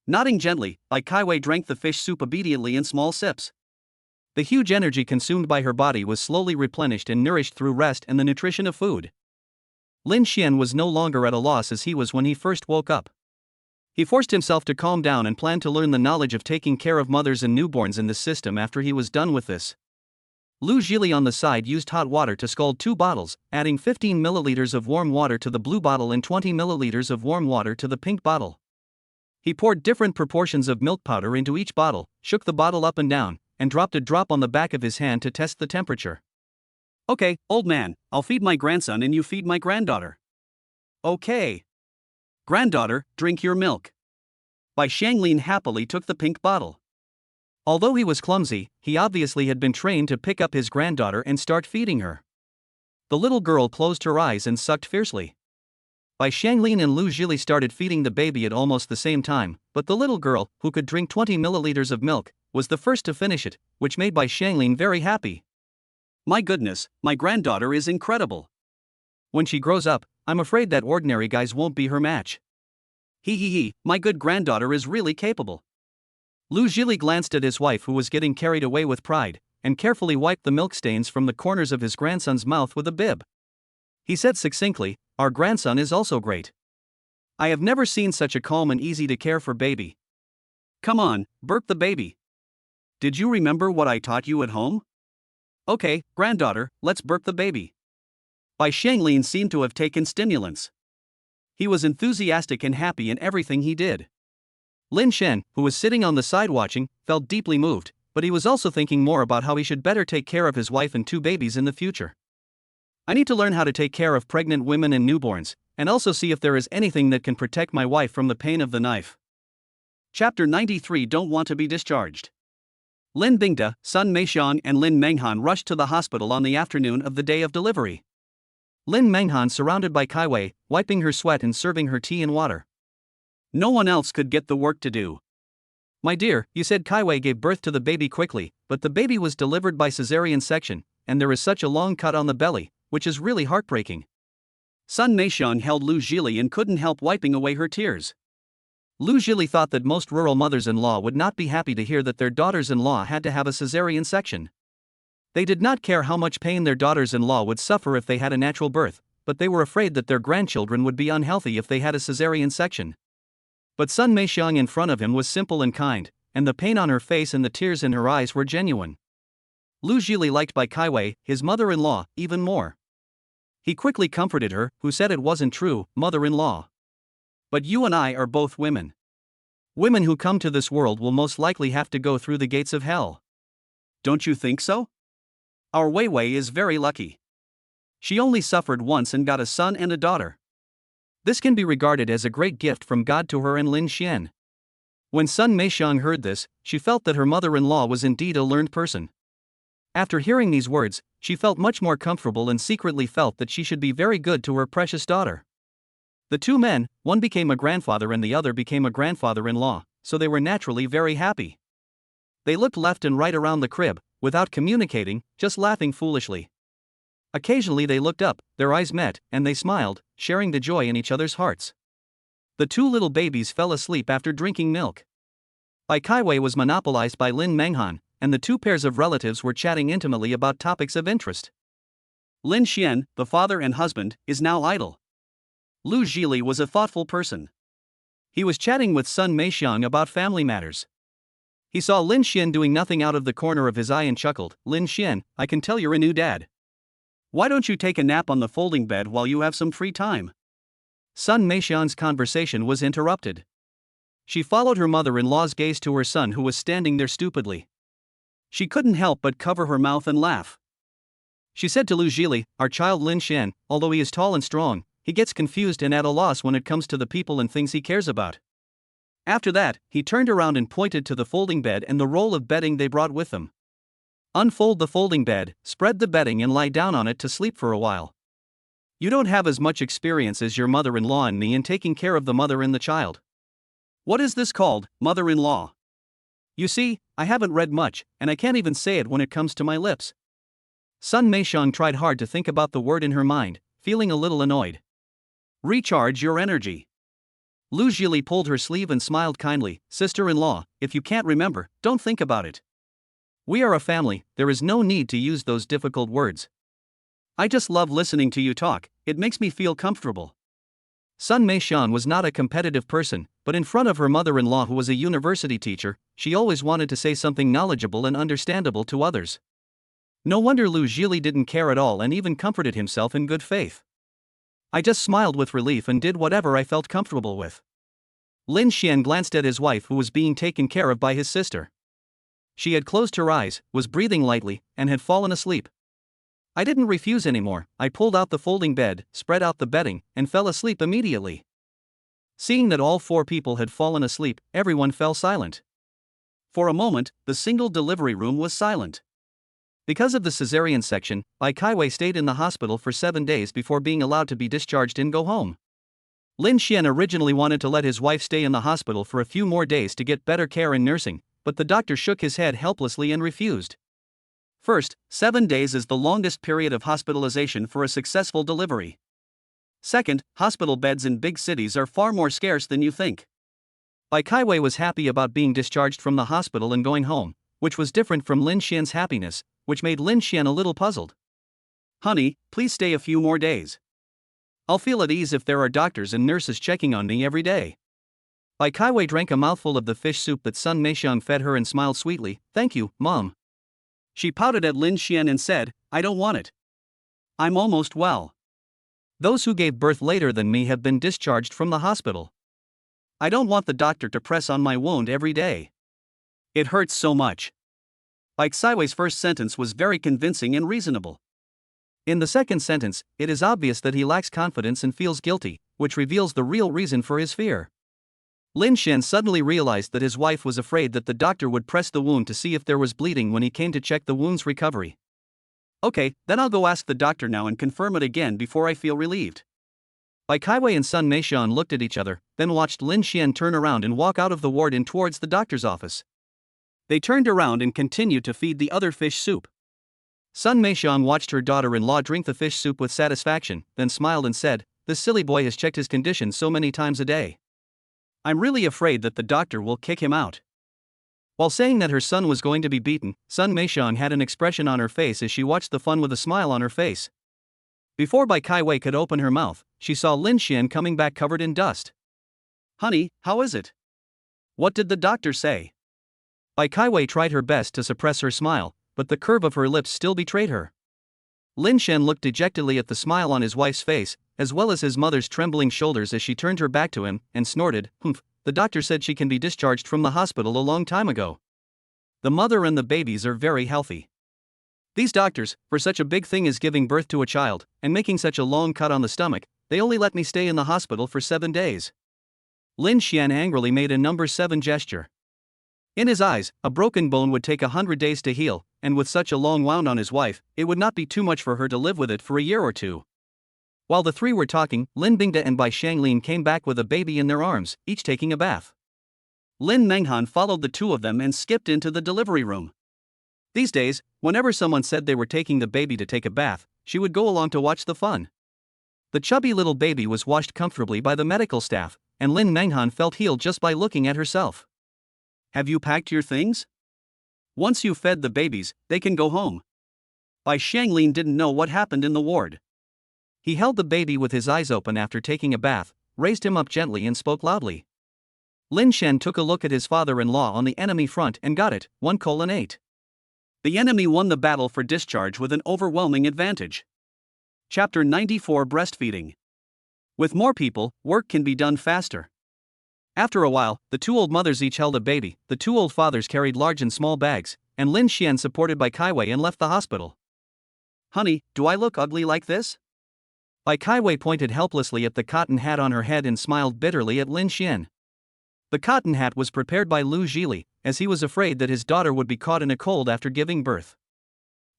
Nodding gently, Bai Kaiwei drank the fish soup obediently in small sips. The huge energy consumed by her body was slowly replenished and nourished through rest and the nutrition of food. Lin Xian was no longer at a loss as he was when he first woke up. He forced himself to calm down and planned to learn the knowledge of taking care of mothers and newborns in the system after he was done with this. Lu Zhili on the side used hot water to scald 2 bottles, adding 15 milliliters of warm water to the blue bottle and 20 milliliters of warm water to the pink bottle. He poured different proportions of milk powder into each bottle, shook the bottle up and down, and dropped a drop on the back of his hand to test the temperature. "Okay, old man, I'll feed my grandson and you feed my granddaughter." "Okay. Granddaughter, drink your milk." Bai Shanglin happily took the pink bottle. Although he was clumsy, he obviously had been trained to pick up his granddaughter and start feeding her. The little girl closed her eyes and sucked fiercely. Bai Shanglin and Lu Zhili started feeding the baby at almost the same time, but the little girl, who could drink 20 milliliters of milk, was the first to finish it, which made Bai Shanglin very happy. "My goodness, my granddaughter is incredible. When she grows up, I'm afraid that ordinary guys won't be her match. He, my good granddaughter is really capable." Lu Zhili glanced at his wife who was getting carried away with pride, and carefully wiped the milk stains from the corners of his grandson's mouth with a bib. He said succinctly, "Our grandson is also great. I have never seen such a calm and easy to care for baby. Come on, burp the baby. Did you remember what I taught you at home? Okay, granddaughter, let's burp the baby." Bai Shanglin seemed to have taken stimulants. He was enthusiastic and happy in everything he did. Lin Xian, who was sitting on the side watching, felt deeply moved, but he was also thinking more about how he should better take care of his wife and 2 babies in the future. "I need to learn how to take care of pregnant women and newborns, and also see if there is anything that can protect my wife from the pain of the knife." Chapter 93 Don't Want to be Discharged. Lin Bingda, Sun Meixiang and Lin Menghan rushed to the hospital on the afternoon of the day of delivery. Lin Menghan surrounded by Kaiwei, wiping her sweat and serving her tea and water. No one else could get the work to do. My dear, you said Kaiwei gave birth to the baby quickly, but the baby was delivered by cesarean section, and there is such a long cut on the belly, which is really heartbreaking. Sun Meixiang held Lu Zhili and couldn't help wiping away her tears. Lu Zhili thought that most rural mothers-in-law would not be happy to hear that their daughters-in-law had to have a cesarean section. They did not care how much pain their daughters-in-law would suffer if they had a natural birth, but they were afraid that their grandchildren would be unhealthy if they had a cesarean section. But Sun Meixiang in front of him was simple and kind, and the pain on her face and the tears in her eyes were genuine. Lu Zhili liked by Kaiwei, his mother-in-law, even more. He quickly comforted her, who said it wasn't true, mother-in-law. But you and I are both women. Women who come to this world will most likely have to go through the gates of hell. Don't you think so? Our Wei Wei is very lucky. She only suffered once and got a son and a daughter. This can be regarded as a great gift from God to her and Lin Xian. When Sun Meixiang heard this, she felt that her mother-in-law was indeed a learned person. After hearing these words, she felt much more comfortable and secretly felt that she should be very good to her precious daughter. The two men, one became a grandfather and the other became a grandfather-in-law, so they were naturally very happy. They looked left and right around the crib, without communicating, just laughing foolishly. Occasionally they looked up, their eyes met, and they smiled, sharing the joy in each other's hearts. The two little babies fell asleep after drinking milk. Bai Kaiwei was monopolized by Lin Menghan, and the two pairs of relatives were chatting intimately about topics of interest. Lin Xian, the father and husband, is now idle. Lu Zhili was a thoughtful person. He was chatting with Sun Meixiang about family matters. He saw Lin Xian doing nothing out of the corner of his eye and chuckled, "Lin Xian, I can tell you're a new dad. Why don't you take a nap on the folding bed while you have some free time?" Sun Meixiang's conversation was interrupted. She followed her mother-in-law's gaze to her son who was standing there stupidly. She couldn't help but cover her mouth and laugh. She said to Lu Zhili, "Our child Lin Xian, although he is tall and strong, he gets confused and at a loss when it comes to the people and things he cares about." After that, he turned around and pointed to the folding bed and the roll of bedding they brought with them. "Unfold the folding bed, spread the bedding and lie down on it to sleep for a while. You don't have as much experience as your mother-in-law and me in taking care of the mother and the child. What is this called, mother-in-law? You see, I haven't read much, and I can't even say it when it comes to my lips." Sun Meixiang tried hard to think about the word in her mind, feeling a little annoyed. "Recharge your energy." Lu Zhili pulled her sleeve and smiled kindly, "Sister-in-law, if you can't remember, don't think about it. We are a family, there is no need to use those difficult words. I just love listening to you talk, it makes me feel comfortable." Sun Meixiang was not a competitive person, but in front of her mother-in-law who was a university teacher, she always wanted to say something knowledgeable and understandable to others. No wonder Lu Zhili didn't care at all and even comforted himself in good faith. "I just smiled with relief and did whatever I felt comfortable with." Lin Xian glanced at his wife who was being taken care of by his sister. She had closed her eyes, was breathing lightly, and had fallen asleep. "I didn't refuse anymore, I pulled out the folding bed, spread out the bedding, and fell asleep immediately." Seeing that all four people had fallen asleep, everyone fell silent. For a moment, the single delivery room was silent. Because of the cesarean section, Bai Kaiwei stayed in the hospital for 7 days before being allowed to be discharged and go home. Lin Xian originally wanted to let his wife stay in the hospital for a few more days to get better care and nursing, but the doctor shook his head helplessly and refused. First, 7 days is the longest period of hospitalization for a successful delivery. Second, hospital beds in big cities are far more scarce than you think. Bai Kaiwei was happy about being discharged from the hospital and going home, which was different from Lin Xian's happiness, which made Lin Xian a little puzzled. "Honey, please stay a few more days. I'll feel at ease if there are doctors and nurses checking on me every day." Bai Kaiwei drank a mouthful of the fish soup that Sun Meixiang fed her and smiled sweetly, "Thank you, Mom." She pouted at Lin Xian and said, "I don't want it. I'm almost well. Those who gave birth later than me have been discharged from the hospital. I don't want the doctor to press on my wound every day. It hurts so much." Bai Kaiwei's first sentence was very convincing and reasonable. In the second sentence, it is obvious that he lacks confidence and feels guilty, which reveals the real reason for his fear. Lin Xian suddenly realized that his wife was afraid that the doctor would press the wound to see if there was bleeding when he came to check the wound's recovery. Okay, then I'll go ask the doctor now and confirm it again before I feel relieved. Bai Kaiwei and Sun Meixian looked at each other, then watched Lin Xian turn around and walk out of the ward and towards the doctor's office. They turned around and continued to feed the other fish soup. Sun Meixian watched her daughter-in-law drink the fish soup with satisfaction, then smiled and said, "This silly boy has checked his condition so many times a day. I'm really afraid that the doctor will kick him out." While saying that her son was going to be beaten, Sun Meixian had an expression on her face as she watched the fun with a smile on her face. Before Bai Kaiwei could open her mouth, she saw Lin Xian coming back covered in dust. "Honey, how is it? What did the doctor say?" Bai Kaiwei tried her best to suppress her smile, but the curve of her lips still betrayed her. Lin Xian looked dejectedly at the smile on his wife's face, as well as his mother's trembling shoulders as she turned her back to him, and snorted, "Humph, the doctor said she can be discharged from the hospital a long time ago. The mother and the babies are very healthy. These doctors, for such a big thing as giving birth to a child, and making such a long cut on the stomach, they only let me stay in the hospital for 7 days. Lin Xian angrily made a number 7 gesture. In his eyes, a broken bone would take 100 days to heal, and with such a long wound on his wife, it would not be too much for her to live with it for a year or two. While the three were talking, Lin Bingda and Bai Shanglin came back with a baby in their arms, each taking a bath. Lin Menghan followed the two of them and skipped into the delivery room. These days, whenever someone said they were taking the baby to take a bath, she would go along to watch the fun. The chubby little baby was washed comfortably by the medical staff, and Lin Menghan felt healed just by looking at herself. "Have you packed your things? Once you fed the babies, they can go home." Bai Shanglin didn't know what happened in the ward. He held the baby with his eyes open after taking a bath, raised him up gently and spoke loudly. Lin Xian took a look at his father-in-law on the enemy front and got it, 1:8. The enemy won the battle for discharge with an overwhelming advantage. Chapter 94 Breastfeeding. With more people, work can be done faster. After a while, the two old mothers each held a baby, the two old fathers carried large and small bags, and Lin Xian supported Bai Kaiwei and left the hospital. "Honey, do I look ugly like this?" Bai Kaiwei pointed helplessly at the cotton hat on her head and smiled bitterly at Lin Xian. The cotton hat was prepared by Lu Zhili, as he was afraid that his daughter would be caught in a cold after giving birth.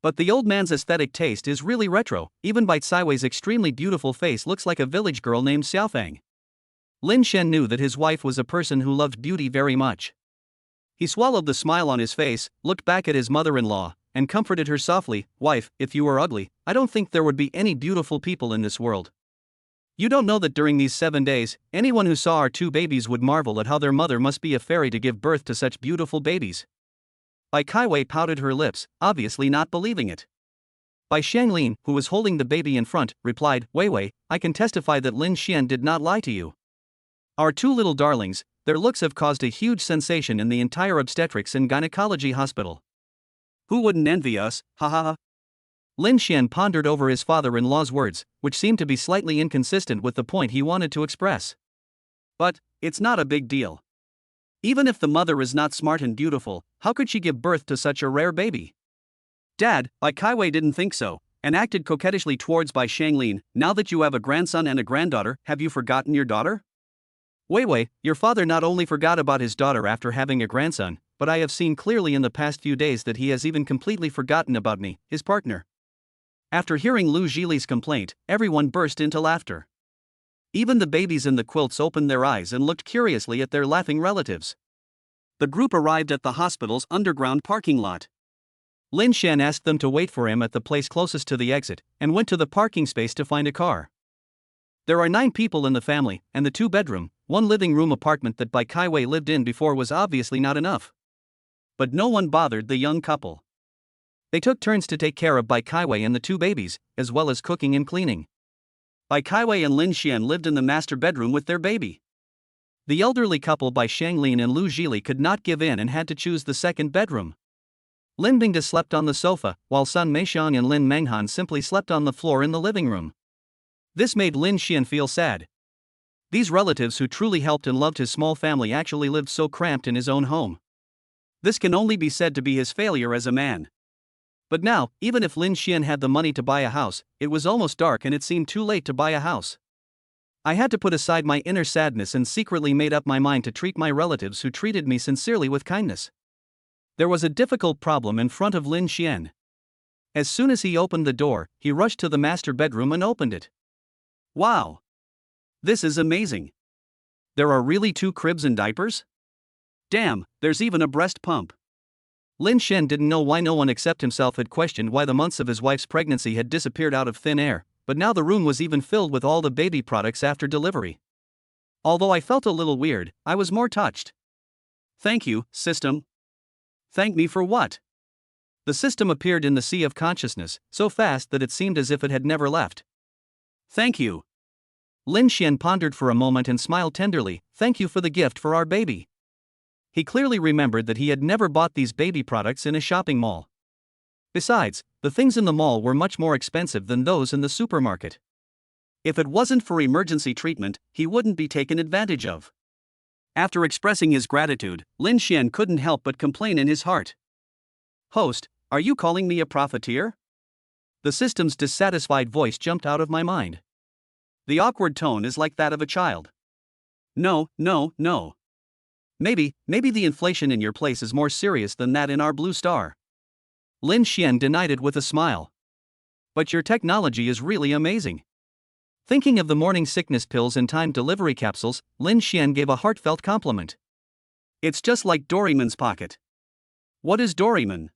But the old man's aesthetic taste is really retro, even Bai Kaiwei's extremely beautiful face looks like a village girl named Xiaofang. Lin Xian knew that his wife was a person who loved beauty very much. He swallowed the smile on his face, looked back at his mother-in-law, and comforted her softly, "Wife, if you were ugly, I don't think there would be any beautiful people in this world. You don't know that during these 7 days, anyone who saw our 2 babies would marvel at how their mother must be a fairy to give birth to such beautiful babies." Bai Kaiwei pouted her lips, obviously not believing it. Bai Shanglin, who was holding the baby in front, replied, "Wei, I can testify that Lin Xian did not lie to you. Our 2 little darlings, their looks have caused a huge sensation in the entire obstetrics and gynecology hospital. Who wouldn't envy us, ha ha ha." Lin Xian pondered over his father-in-law's words, which seemed to be slightly inconsistent with the point he wanted to express. "But, it's not a big deal. Even if the mother is not smart and beautiful, how could she give birth to such a rare baby?" "Dad," Bai Kaiwei didn't think so, and acted coquettishly towards Bai Shanglin. "Now that you have a grandson and a granddaughter, have you forgotten your daughter?" Wei, your father not only forgot about his daughter after having a grandson, but I have seen clearly in the past few days that he has even completely forgotten about me, his partner." After hearing Lu Zhili's complaint, everyone burst into laughter. Even the babies in the quilts opened their eyes and looked curiously at their laughing relatives. The group arrived at the hospital's underground parking lot. Lin Xian asked them to wait for him at the place closest to the exit, and went to the parking space to find a car. There are 9 people in the family, and the 2-bedroom, 1 living room apartment that Bai Kaiwei lived in before was obviously not enough. But no one bothered the young couple. They took turns to take care of Bai Kaiwei and the 2 babies, as well as cooking and cleaning. Bai Kaiwei and Lin Xian lived in the master bedroom with their baby. The elderly couple Bai Shanglin and Lu Zhili could not give in and had to choose the 2nd bedroom. Lin Bingda slept on the sofa, while Sun Meixian and Lin Menghan simply slept on the floor in the living room. This made Lin Xian feel sad. These relatives who truly helped and loved his small family actually lived so cramped in his own home. This can only be said to be his failure as a man. But now, even if Lin Xian had the money to buy a house, it was almost dark and it seemed too late to buy a house. I had to put aside my inner sadness and secretly made up my mind to treat my relatives who treated me sincerely with kindness. There was a difficult problem in front of Lin Xian. As soon as he opened the door, he rushed to the master bedroom and opened it. Wow! This is amazing. There are really 2 cribs and diapers? Damn, there's even a breast pump. Lin Xian didn't know why no one except himself had questioned why the months of his wife's pregnancy had disappeared out of thin air, but now the room was even filled with all the baby products after delivery. Although I felt a little weird, I was more touched. Thank you, system. Thank me for what? The system appeared in the sea of consciousness, so fast that it seemed as if it had never left. Thank you. Lin Xian pondered for a moment and smiled tenderly. Thank you for the gift for our baby. He clearly remembered that he had never bought these baby products in a shopping mall. Besides, the things in the mall were much more expensive than those in the supermarket. If it wasn't for emergency treatment, he wouldn't be taken advantage of. After expressing his gratitude, Lin Xian couldn't help but complain in his heart. Host, are you calling me a profiteer? The system's dissatisfied voice jumped out of my mind. The awkward tone is like that of a child. No. Maybe the inflation in your place is more serious than that in our Blue Star. Lin Xian denied it with a smile. But your technology is really amazing. Thinking of the morning sickness pills and timed delivery capsules, Lin Xian gave a heartfelt compliment. It's just like Doraemon's pocket. What is Doraemon?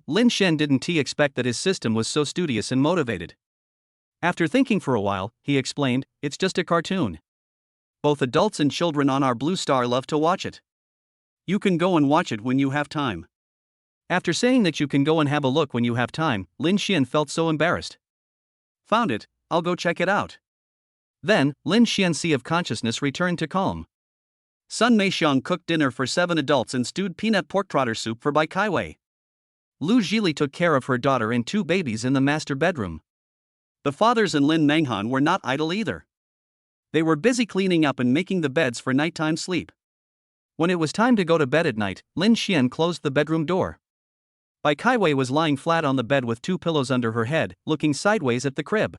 Lin Xian didn't expect that his system was so studious and motivated. After thinking for a while, he explained, it's just a cartoon. Both adults and children on our Blue Star love to watch it. You can go and watch it when you have time. After saying that you can go and have a look when you have time, Lin Xian felt so embarrassed. Found it, I'll go check it out. Then, Lin Xian's sea of consciousness returned to calm. Sun Meixiang cooked dinner for 7 adults and stewed peanut pork trotter soup for Bai Kaiwei. Lu Zhili took care of her daughter and 2 babies in the master bedroom. The fathers and Lin Menghan were not idle either. They were busy cleaning up and making the beds for nighttime sleep. When it was time to go to bed at night, Lin Xian closed the bedroom door. Bai Kaiwei was lying flat on the bed with 2 pillows under her head, looking sideways at the crib.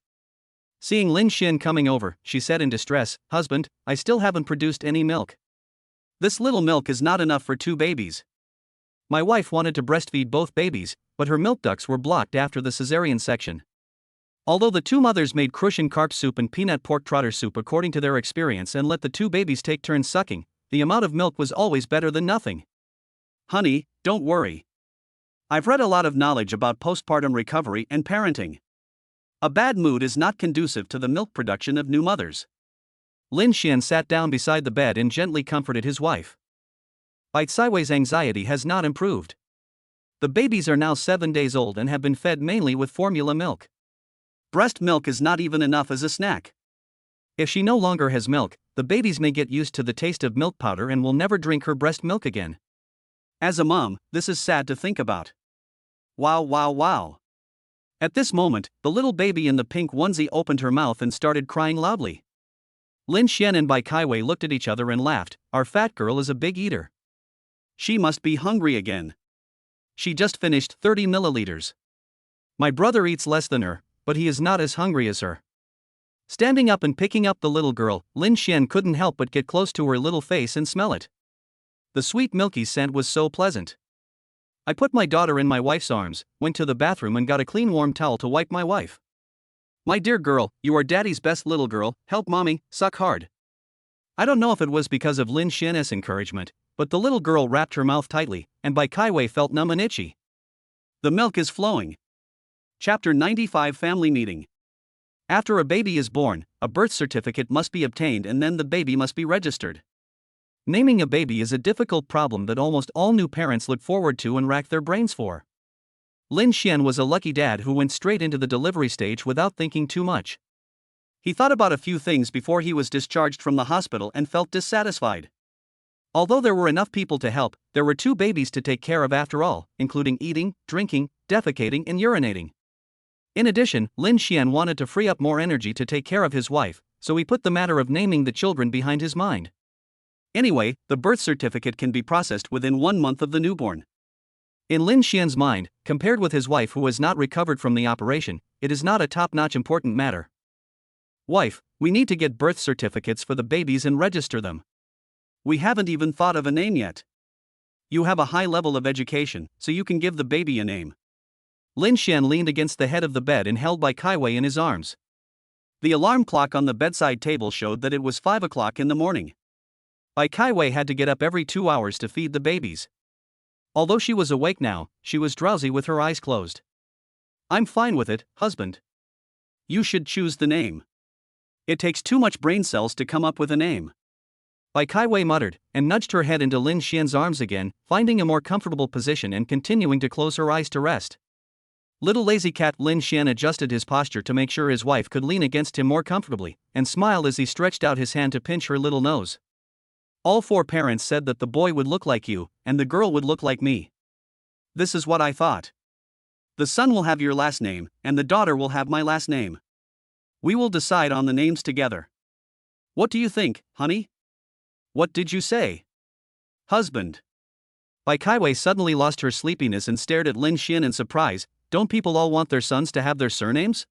Seeing Lin Xian coming over, she said in distress, "Husband, I still haven't produced any milk. This little milk is not enough for 2 babies. My wife wanted to breastfeed both babies, but her milk ducts were blocked after the cesarean section." Although the 2 mothers made crucian carp soup and peanut pork trotter soup according to their experience and let the 2 babies take turns sucking, the amount of milk was always better than nothing. Honey, don't worry. I've read a lot of knowledge about postpartum recovery and parenting. A bad mood is not conducive to the milk production of new mothers. Lin Xian sat down beside the bed and gently comforted his wife. Bai Kaiwei's anxiety has not improved. The babies are now 7 days old and have been fed mainly with formula milk. Breast milk is not even enough as a snack. If she no longer has milk, the babies may get used to the taste of milk powder and will never drink her breast milk again. As a mom, this is sad to think about. Wow. At this moment, the little baby in the pink onesie opened her mouth and started crying loudly. Lin Xian and Bai Kaiwei looked at each other and laughed. Our fat girl is a big eater. She must be hungry again. She just finished 30 milliliters. My brother eats less than her, but he is not as hungry as her. Standing up and picking up the little girl, Lin Xian couldn't help but get close to her little face and smell it. The sweet milky scent was so pleasant. I put my daughter in my wife's arms, went to the bathroom and got a clean warm towel to wipe my wife. My dear girl, you are daddy's best little girl, help mommy, suck hard. I don't know if it was because of Lin Xian's encouragement, but the little girl wrapped her mouth tightly, and Bai Kaiwei felt numb and itchy. The milk is flowing. Chapter 95 Family Meeting. After a baby is born, a birth certificate must be obtained and then the baby must be registered. Naming a baby is a difficult problem that almost all new parents look forward to and rack their brains for. Lin Xian was a lucky dad who went straight into the delivery stage without thinking too much. He thought about a few things before he was discharged from the hospital and felt dissatisfied. Although there were enough people to help, there were 2 babies to take care of after all, including eating, drinking, defecating and urinating. In addition, Lin Xian wanted to free up more energy to take care of his wife, so he put the matter of naming the children behind his mind. Anyway, the birth certificate can be processed within 1 month of the newborn. In Lin Xian's mind, compared with his wife who has not recovered from the operation, it is not a top-notch important matter. Wife, we need to get birth certificates for the babies and register them. We haven't even thought of a name yet. You have a high level of education, so you can give the baby a name. Lin Xian leaned against the head of the bed and held Bai Kaiwei in his arms. The alarm clock on the bedside table showed that it was 5 o'clock in the morning. Bai Kaiwei had to get up every 2 hours to feed the babies. Although she was awake now, she was drowsy with her eyes closed. I'm fine with it, husband. You should choose the name. It takes too much brain cells to come up with a name. Bai Kaiwei muttered, and nudged her head into Lin Xian's arms again, finding a more comfortable position and continuing to close her eyes to rest. Little lazy cat Lin Xian adjusted his posture to make sure his wife could lean against him more comfortably, and smiled as he stretched out his hand to pinch her little nose. All 4 parents said that the boy would look like you, and the girl would look like me. This is what I thought. The son will have your last name, and the daughter will have my last name. We will decide on the names together. What do you think, honey? What did you say? Husband. Bai Kaiwei suddenly lost her sleepiness and stared at Lin Xian in surprise. Don't people all want their sons to have their surnames?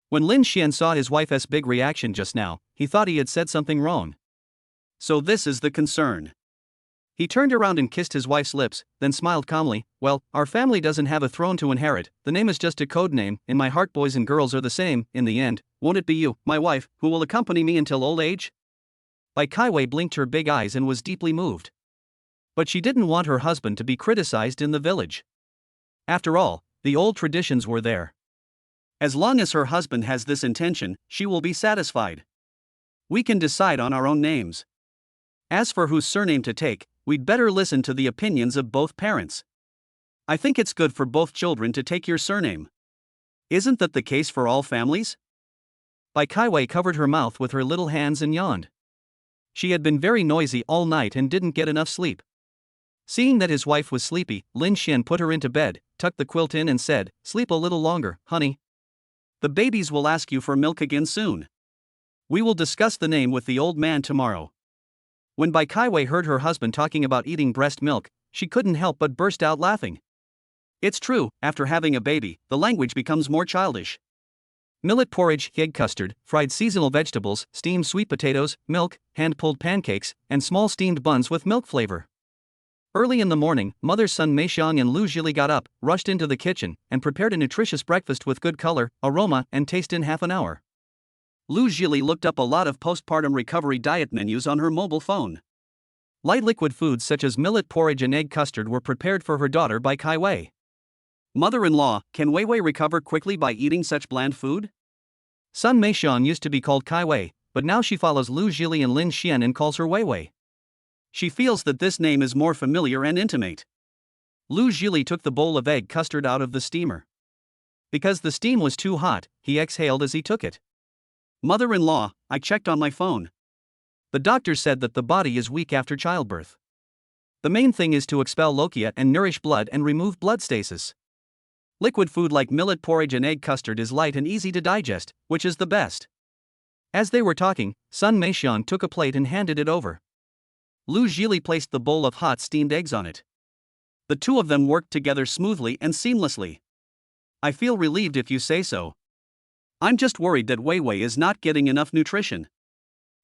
When Lin Xian saw his wife's big reaction just now, he thought he had said something wrong. So this is the concern. He turned around and kissed his wife's lips, then smiled calmly. Well, our family doesn't have a throne to inherit, the name is just a code name. In my heart boys and girls are the same, in the end. Won't it be you, my wife, who will accompany me until old age? Bai Kaiwei blinked her big eyes and was deeply moved. But she didn't want her husband to be criticized in the village. After all, the old traditions were there. As long as her husband has this intention, she will be satisfied. We can decide on our own names. As for whose surname to take, we'd better listen to the opinions of both parents. I think it's good for both children to take your surname. Isn't that the case for all families? Bai Kaiwei covered her mouth with her little hands and yawned. She had been very noisy all night and didn't get enough sleep. Seeing that his wife was sleepy, Lin Xian put her into bed, tucked the quilt in and said, "Sleep a little longer, honey. The babies will ask you for milk again soon. We will discuss the name with the old man tomorrow." When Bai Kaiwei heard her husband talking about eating breast milk, she couldn't help but burst out laughing. It's true, after having a baby, the language becomes more childish. Millet porridge, egg custard, fried seasonal vegetables, steamed sweet potatoes, milk, hand-pulled pancakes, and small steamed buns with milk flavor. Early in the morning, Mother's son Mei Xiang and Lu Zhili got up, rushed into the kitchen, and prepared a nutritious breakfast with good color, aroma, and taste in half an hour. Lu Zhili looked up a lot of postpartum recovery diet menus on her mobile phone. Light liquid foods such as millet porridge and egg custard were prepared for her daughter Bai Kaiwei. Mother-in-law, can Wei Wei recover quickly by eating such bland food? Son Mei Xiang used to be called Kaiwei, but now she follows Lu Zhili and Lin Xian and calls her Wei Wei. She feels that this name is more familiar and intimate. Lu Zhili took the bowl of egg custard out of the steamer. Because the steam was too hot, he exhaled as he took it. Mother-in-law, I checked on my phone. The doctor said that the body is weak after childbirth. The main thing is to expel lochia and nourish blood and remove blood stasis. Liquid food like millet porridge and egg custard is light and easy to digest, which is the best. As they were talking, son Mei Xiang took a plate and handed it over. Lu Zhili placed the bowl of hot steamed eggs on it. The two of them worked together smoothly and seamlessly. I feel relieved if you say so. I'm just worried that Wei Wei is not getting enough nutrition.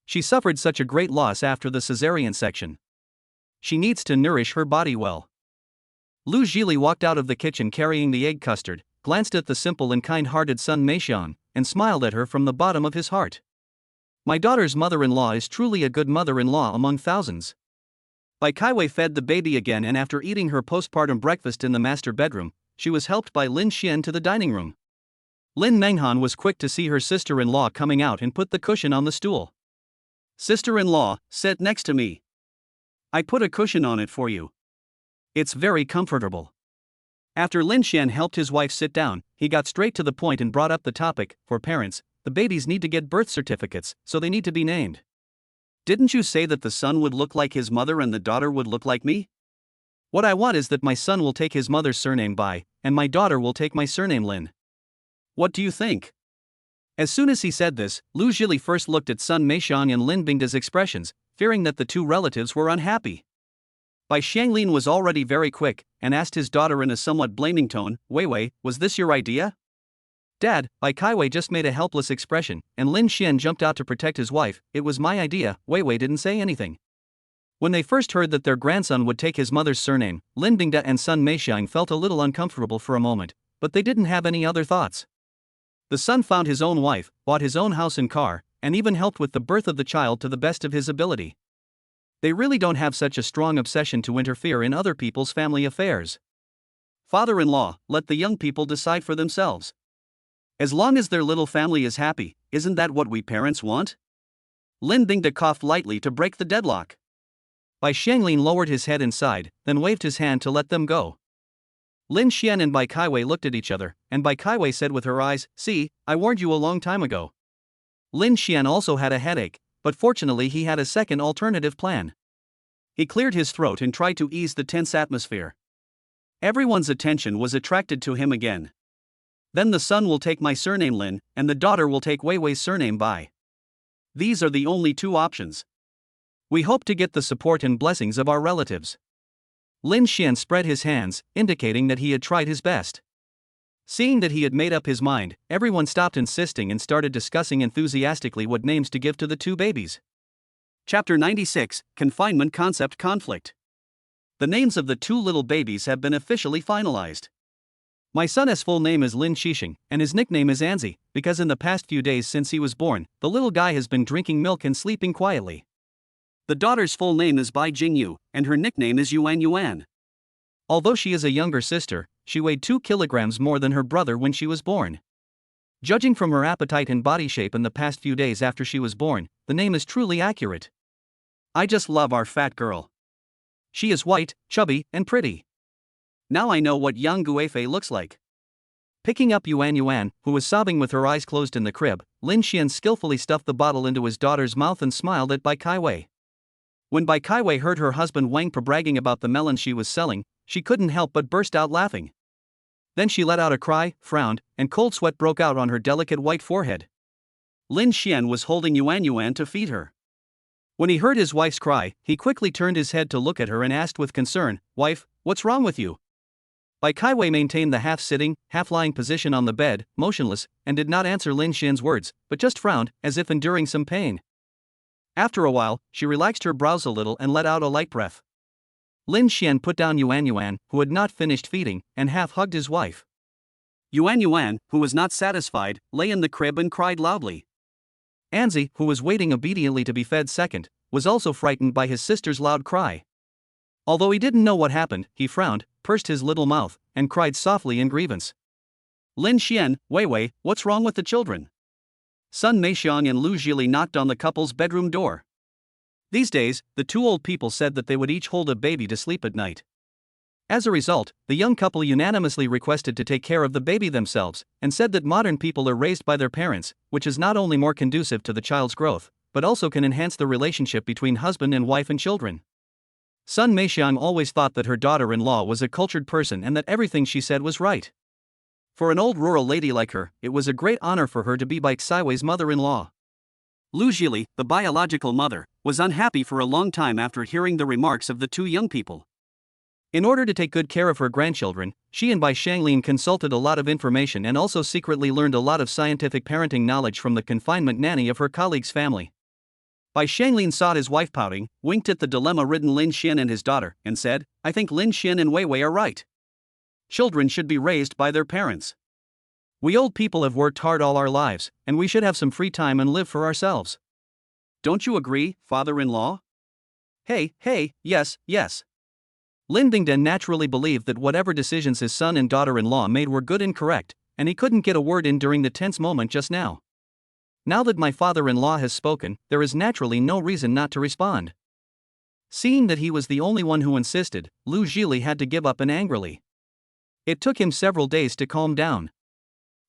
She suffered such a great loss after the cesarean section. She needs to nourish her body well. Lu Zhili walked out of the kitchen carrying the egg custard, glanced at the simple and kind-hearted son Mei Xiang, and smiled at her from the bottom of his heart. My daughter's mother-in-law is truly a good mother-in-law among thousands. Bai Kaiwei fed the baby again, and after eating her postpartum breakfast in the master bedroom, she was helped by Lin Xian to the dining room. Lin Menghan was quick to see her sister-in-law coming out and put the cushion on the stool. Sister-in-law, sit next to me. I put a cushion on it for you. It's very comfortable. After Lin Xian helped his wife sit down, he got straight to the point and brought up the topic. For parents, the babies need to get birth certificates, so they need to be named. Didn't you say that the son would look like his mother and the daughter would look like me? What I want is that my son will take his mother's surname Bai, and my daughter will take my surname Lin. What do you think? As soon as he said this, Lu Zhili first looked at son Mei Xiang and Lin Bingda's expressions, fearing that the two relatives were unhappy. Bai Xianglin was already very quick, and asked his daughter in a somewhat blaming tone, Wei Wei, was this your idea? Dad, Bai Kaiwei just made a helpless expression, and Lin Xian jumped out to protect his wife. It was my idea. Wei Wei didn't say anything. When they first heard that their grandson would take his mother's surname, Lin Bingde and son Meixiang felt a little uncomfortable for a moment, but they didn't have any other thoughts. The son found his own wife, bought his own house and car, and even helped with the birth of the child to the best of his ability. They really don't have such a strong obsession to interfere in other people's family affairs. Father-in-law, let the young people decide for themselves. As long as their little family is happy, isn't that what we parents want? Lin Bingde coughed lightly to break the deadlock. Bai Xianglin lowered his head and sighed, then waved his hand to let them go. Lin Xian and Bai Kaiwei looked at each other, and Bai Kaiwei said with her eyes, "See, I warned you a long time ago." Lin Xian also had a headache, but fortunately he had a second alternative plan. He cleared his throat and tried to ease the tense atmosphere. Everyone's attention was attracted to him again. Then the son will take my surname Lin, and the daughter will take Wei Wei's surname Bai. These are the only two options. We hope to get the support and blessings of our relatives. Lin Xian spread his hands, indicating that he had tried his best. Seeing that he had made up his mind, everyone stopped insisting and started discussing enthusiastically what names to give to the two babies. Chapter 96, Confinement Concept Conflict. The names of the two little babies have been officially finalized. My son's full name is Lin Xixing, and his nickname is Anzi, because in the past few days since he was born, the little guy has been drinking milk and sleeping quietly. The daughter's full name is Bai Jingyu, and her nickname is Yuan Yuan. Although she is a younger sister, she weighed 2 kilograms more than her brother when she was born. Judging from her appetite and body shape in the past few days after she was born, the name is truly accurate. I just love our fat girl. She is white, chubby, and pretty. Now I know what Yang Guifei looks like. Picking up Yuan Yuan, who was sobbing with her eyes closed in the crib, Lin Xian skillfully stuffed the bottle into his daughter's mouth and smiled at Bai Kaiwei. When Bai Kaiwei heard her husband Wang bragging about the melon she was selling, she couldn't help but burst out laughing. Then she let out a cry, frowned, and cold sweat broke out on her delicate white forehead. Lin Xian was holding Yuan Yuan to feed her. When he heard his wife's cry, he quickly turned his head to look at her and asked with concern, "Wife, what's wrong with you?" Bai Kaiwei maintained the half-sitting, half-lying position on the bed, motionless, and did not answer Lin Xian's words, but just frowned, as if enduring some pain. After a while, she relaxed her brows a little and let out a light breath. Lin Xian put down Yuan Yuan, who had not finished feeding, and half-hugged his wife. Yuan Yuan, who was not satisfied, lay in the crib and cried loudly. Anzi, who was waiting obediently to be fed second, was also frightened by his sister's loud cry. Although he didn't know what happened, he frowned, pursed his little mouth, and cried softly in grievance. Lin Xian, Wei Wei, what's wrong with the children? Sun Meixiang and Lu Zhili knocked on the couple's bedroom door. These days, the two old people said that they would each hold a baby to sleep at night. As a result, the young couple unanimously requested to take care of the baby themselves, and said that modern people are raised by their parents, which is not only more conducive to the child's growth, but also can enhance the relationship between husband and wife and children. Sun Meixiang always thought that her daughter-in-law was a cultured person and that everything she said was right. For an old rural lady like her, it was a great honor for her to be Bai Kaiwei's mother-in-law. Lu Zhili, the biological mother, was unhappy for a long time after hearing the remarks of the two young people. In order to take good care of her grandchildren, she and Bai Xianglin consulted a lot of information and also secretly learned a lot of scientific parenting knowledge from the confinement nanny of her colleague's family. Bai Xianglin saw his wife pouting, winked at the dilemma-ridden Lin Xian and his daughter, and said, "I think Lin Xian and Wei Wei are right. Children should be raised by their parents. We old people have worked hard all our lives, and we should have some free time and live for ourselves. Don't you agree, father-in-law?" Hey, yes. Lin Bingde naturally believed that whatever decisions his son and daughter-in-law made were good and correct, and he couldn't get a word in during the tense moment just now. Now that my father-in-law has spoken, there is naturally no reason not to respond. Seeing that he was the only one who insisted, Lu Zhili had to give up and angrily. It took him several days to calm down.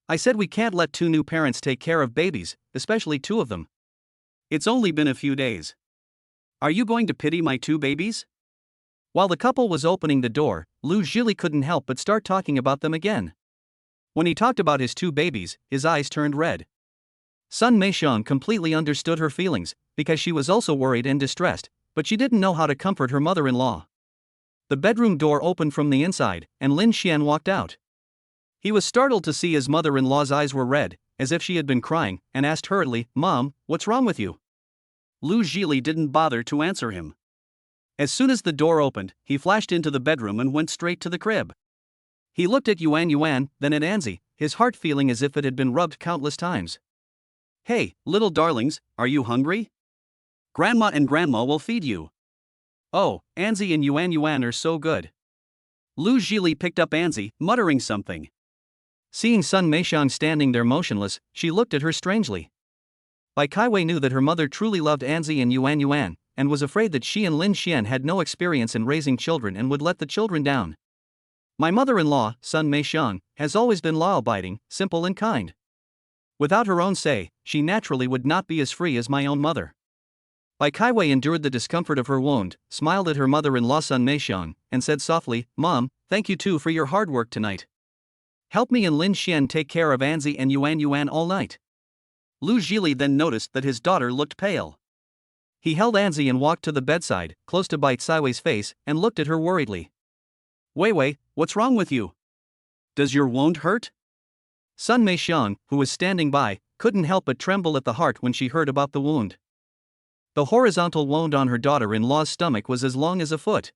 I said we can't let two new parents take care of babies, especially two of them. It's only been a few days. Are you going to pity my two babies? While the couple was opening the door, Lu Zhili couldn't help but start talking about them again. When he talked about his two babies, his eyes turned red. Sun Meixiang completely understood her feelings, because she was also worried and distressed, but she didn't know how to comfort her mother-in-law. The bedroom door opened from the inside, and Lin Xian walked out. He was startled to see his mother-in-law's eyes were red, as if she had been crying, and asked hurriedly, "Mom, what's wrong with you?" Lu Zhili didn't bother to answer him. As soon as the door opened, he flashed into the bedroom and went straight to the crib. He looked at Yuan, then at Anzi, his heart feeling as if it had been rubbed countless times. "Hey, little darlings, are you hungry? Grandma and Grandma will feed you." "Oh, Anzi and Yuan are so good." Lu Zhili picked up Anzi, muttering something. Seeing Sun Meixiang standing there motionless, she looked at her strangely. Bai Kaiwei knew that her mother truly loved Anzi and Yuan, and was afraid that she and Lin Xian had no experience in raising children and would let the children down. "My mother-in-law, Sun Meixiang, has always been law-abiding, simple and kind. Without her own say, she naturally would not be as free as my own mother." Bai Kaiwei endured the discomfort of her wound, smiled at her mother-in-law Sun Meixiang, and said softly, "Mom, thank you too for your hard work tonight. Help me and Lin Xian take care of Anzi and Yuan all night." Lu Zhili then noticed that his daughter looked pale. He held Anzi and walked to the bedside, close to Bai Kaiwei's face, and looked at her worriedly. Wei, what's wrong with you? Does your wound hurt?" Sun Meixiang, who was standing by, couldn't help but tremble at the heart when she heard about the wound. The horizontal wound on her daughter-in-law's stomach was as long as a foot.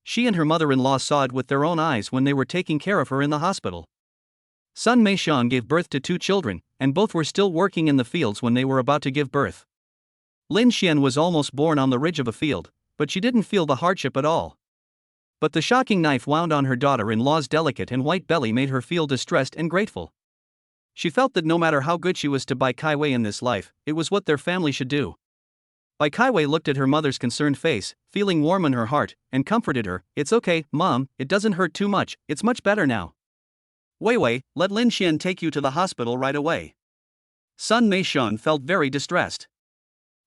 She and her mother-in-law saw it with their own eyes when they were taking care of her in the hospital. Sun Meixiang gave birth to 2 children, and both were still working in the fields when they were about to give birth. Lin Xian was almost born on the ridge of a field, but she didn't feel the hardship at all. But the shocking knife wound on her daughter-in-law's delicate and white belly made her feel distressed and grateful. She felt that no matter how good she was to Bai Kaiwei in this life, it was what their family should do. Bai Kaiwei looked at her mother's concerned face, feeling warm in her heart, and comforted her. "It's okay, Mom, it doesn't hurt too much, it's much better now." Wei, let Lin Xian take you to the hospital right away." Sun Meixiang felt very distressed.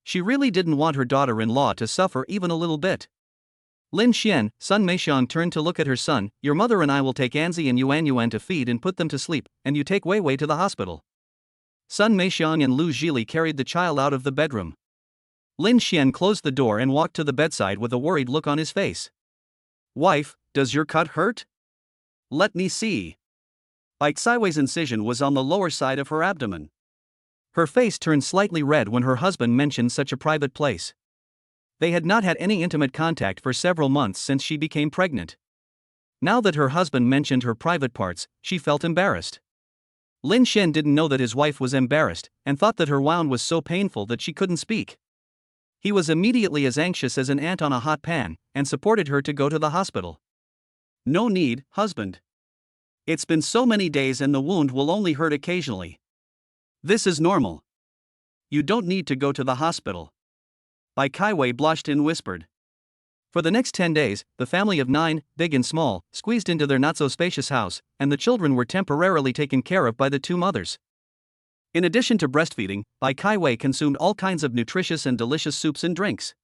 She really didn't want her daughter-in-law to suffer even a little bit. "Lin Xian," Sun Meixiang turned to look at her son, "your mother and I will take Anzi and Yuan to feed and put them to sleep, and you take Wei to the hospital." Sun Meixiang and Lu Zhili carried the child out of the bedroom. Lin Xian closed the door and walked to the bedside with a worried look on his face. "Wife, does your cut hurt? Let me see." Bai Kaiwei's incision was on the lower side of her abdomen. Her face turned slightly red when her husband mentioned such a private place. They had not had any intimate contact for several months since she became pregnant. Now that her husband mentioned her private parts, she felt embarrassed. Lin Xian didn't know that his wife was embarrassed, and thought that her wound was so painful that she couldn't speak. He was immediately as anxious as an ant on a hot pan, and supported her to go to the hospital. "No need, husband. It's been so many days and the wound will only hurt occasionally. This is normal. You don't need to go to the hospital." Bai Kaiwei blushed and whispered. For the next 10 days, the family of 9, big and small, squeezed into their not-so-spacious house, and the children were temporarily taken care of by the 2 mothers. In addition to breastfeeding, Bai Kaiwei consumed all kinds of nutritious and delicious soups and drinks.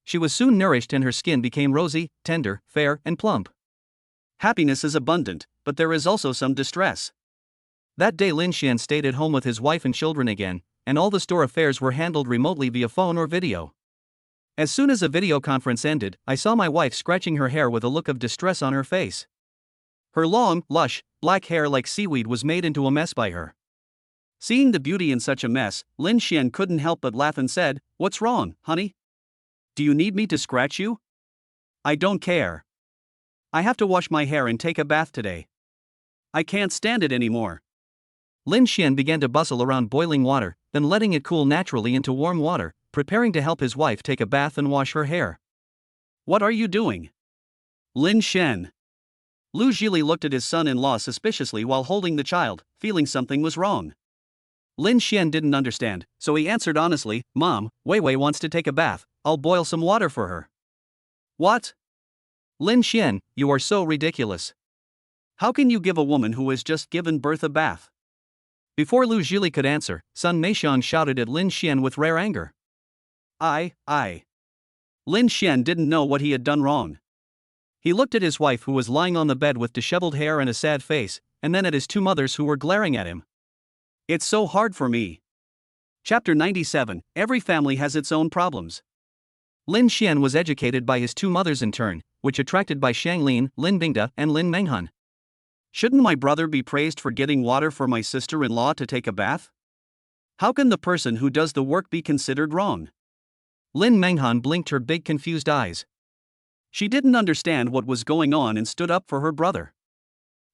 She was soon nourished and her skin became rosy, tender, fair, and plump. Happiness is abundant, but there is also some distress. That day Lin Xian stayed at home with his wife and children again, and all the store affairs were handled remotely via phone or video. As soon as a video conference ended, I saw my wife scratching her hair with a look of distress on her face. Her long, lush, black hair like seaweed was made into a mess by her. Seeing the beauty in such a mess, Lin Xian couldn't help but laugh and said, "What's wrong, honey? Do you need me to scratch you? I don't care. I have to wash my hair and take a bath today. I can't stand it anymore." Lin Xian began to bustle around boiling water, then letting it cool naturally into warm water, preparing to help his wife take a bath and wash her hair. "What are you doing, Lin Xian?" Lu Zhili looked at his son-in-law suspiciously while holding the child, feeling something was wrong. Lin Xian didn't understand, so he answered honestly, "Mom, Wei wants to take a bath, I'll boil some water for her." "What? Lin Xian, you are so ridiculous. How can you give a woman who has just given birth a bath?" Before Lu Zhili could answer, Sun Meixiang shouted at Lin Xian with rare anger. I. Lin Xian didn't know what he had done wrong. He looked at his wife who was lying on the bed with disheveled hair and a sad face, and then at his 2 mothers who were glaring at him. "It's so hard for me." Chapter 97, Every family has its own problems. Lin Xian was educated by his 2 mothers in turn, which attracted by Shang Lin, Lin Bingda, and Lin Menghan. Shouldn't my brother be praised for getting water for my sister-in-law to take a bath? How can the person who does the work be considered wrong? Lin Menghan blinked her big confused eyes. She didn't understand what was going on and stood up for her brother.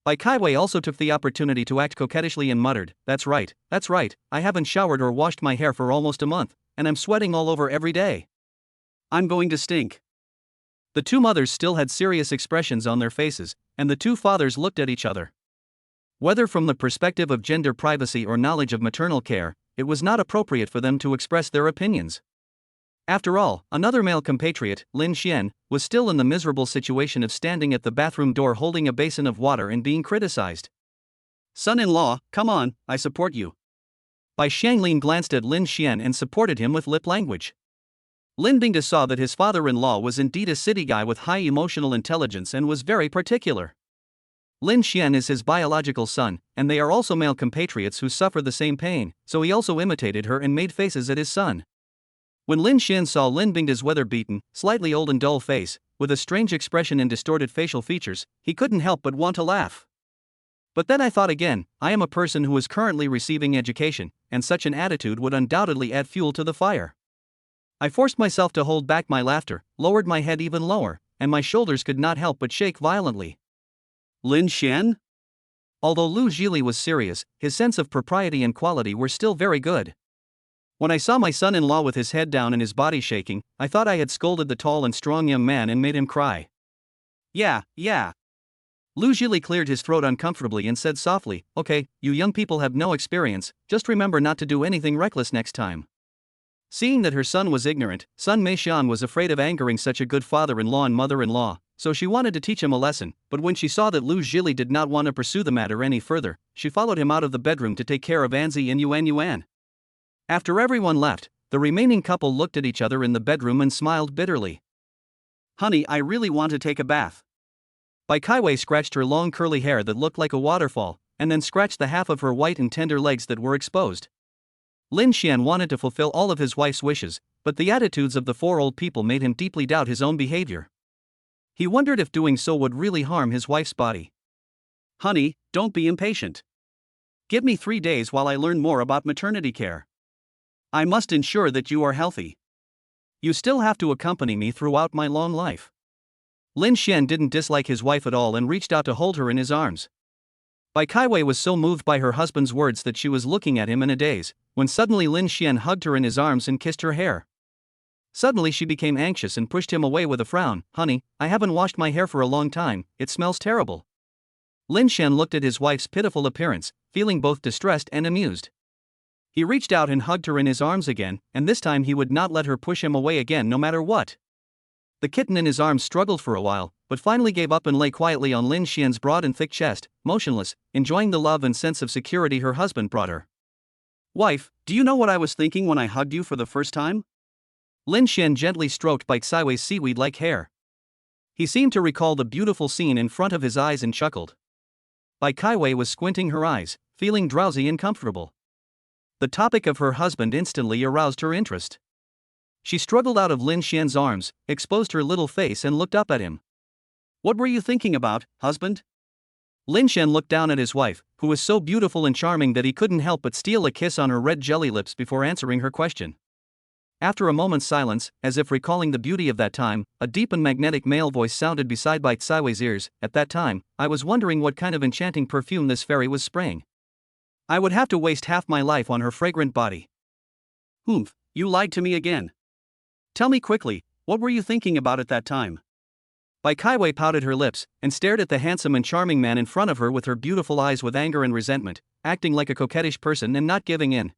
Bai Kaiwei also took the opportunity to act coquettishly and muttered, that's right, I haven't showered or washed my hair for almost a month, and I'm sweating all over every day. I'm going to stink. The two mothers still had serious expressions on their faces, and the two fathers looked at each other. Whether from the perspective of gender privacy or knowledge of maternal care, it was not appropriate for them to express their opinions. After all, another male compatriot, Lin Xian, was still in the miserable situation of standing at the bathroom door holding a basin of water and being criticized. Son-in-law, come on, I support you. Bai Xianglin glanced at Lin Xian and supported him with lip language. Lin Bingda saw that his father-in-law was indeed a city guy with high emotional intelligence and was very particular. Lin Xian is his biological son, and they are also male compatriots who suffer the same pain, so he also imitated her and made faces at his son. When Lin Xian saw Lin Bingda's weather-beaten, slightly old and dull face, with a strange expression and distorted facial features, he couldn't help but want to laugh. But then I thought again, I am a person who is currently receiving education, and such an attitude would undoubtedly add fuel to the fire. I forced myself to hold back my laughter, lowered my head even lower, and my shoulders could not help but shake violently. Lin Xian? Although Lu Zhili was serious, his sense of propriety and quality were still very good. When I saw my son-in-law with his head down and his body shaking, I thought I had scolded the tall and strong young man and made him cry. Yeah. Lu Zhili cleared his throat uncomfortably and said softly, okay, you young people have no experience, just remember not to do anything reckless next time. Seeing that her son was ignorant, Sun Meixian was afraid of angering such a good father-in-law and mother-in-law, so she wanted to teach him a lesson, but when she saw that Lu Zhili did not want to pursue the matter any further, she followed him out of the bedroom to take care of Anzi and Yuan. After everyone left, the remaining couple looked at each other in the bedroom and smiled bitterly. Honey, I really want to take a bath. Bai Kaiwei scratched her long curly hair that looked like a waterfall, and then scratched the half of her white and tender legs that were exposed. Lin Xian wanted to fulfill all of his wife's wishes, but the attitudes of the four old people made him deeply doubt his own behavior. He wondered if doing so would really harm his wife's body. Honey, don't be impatient. Give me 3 days while I learn more about maternity care. I must ensure that you are healthy. You still have to accompany me throughout my long life. Lin Xian didn't dislike his wife at all and reached out to hold her in his arms. Bai Kaiwei was so moved by her husband's words that she was looking at him in a daze, when suddenly Lin Xian hugged her in his arms and kissed her hair. Suddenly she became anxious and pushed him away with a frown. Honey, I haven't washed my hair for a long time, it smells terrible. Lin Xian looked at his wife's pitiful appearance, feeling both distressed and amused. He reached out and hugged her in his arms again, and this time he would not let her push him away again no matter what. The kitten in his arms struggled for a while, but finally gave up and lay quietly on Lin Xian's broad and thick chest, motionless, enjoying the love and sense of security her husband brought her. Wife, do you know what I was thinking when I hugged you for the first time? Lin Xian gently stroked Bai Kaiwei's seaweed-like hair. He seemed to recall the beautiful scene in front of his eyes and chuckled. Bai Kaiwei was squinting her eyes, feeling drowsy and comfortable. The topic of her husband instantly aroused her interest. She struggled out of Lin Xian's arms, exposed her little face and looked up at him. What were you thinking about, husband? Lin Xian looked down at his wife, who was so beautiful and charming that he couldn't help but steal a kiss on her red jelly lips before answering her question. After a moment's silence, as if recalling the beauty of that time, a deep and magnetic male voice sounded beside Bai Kaiwei's ears. At that time, I was wondering what kind of enchanting perfume this fairy was spraying. I would have to waste half my life on her fragrant body. Humph, you lied to me again. Tell me quickly, what were you thinking about at that time? Bai Kaiwei pouted her lips, and stared at the handsome and charming man in front of her with her beautiful eyes with anger and resentment, acting like a coquettish person and not giving in.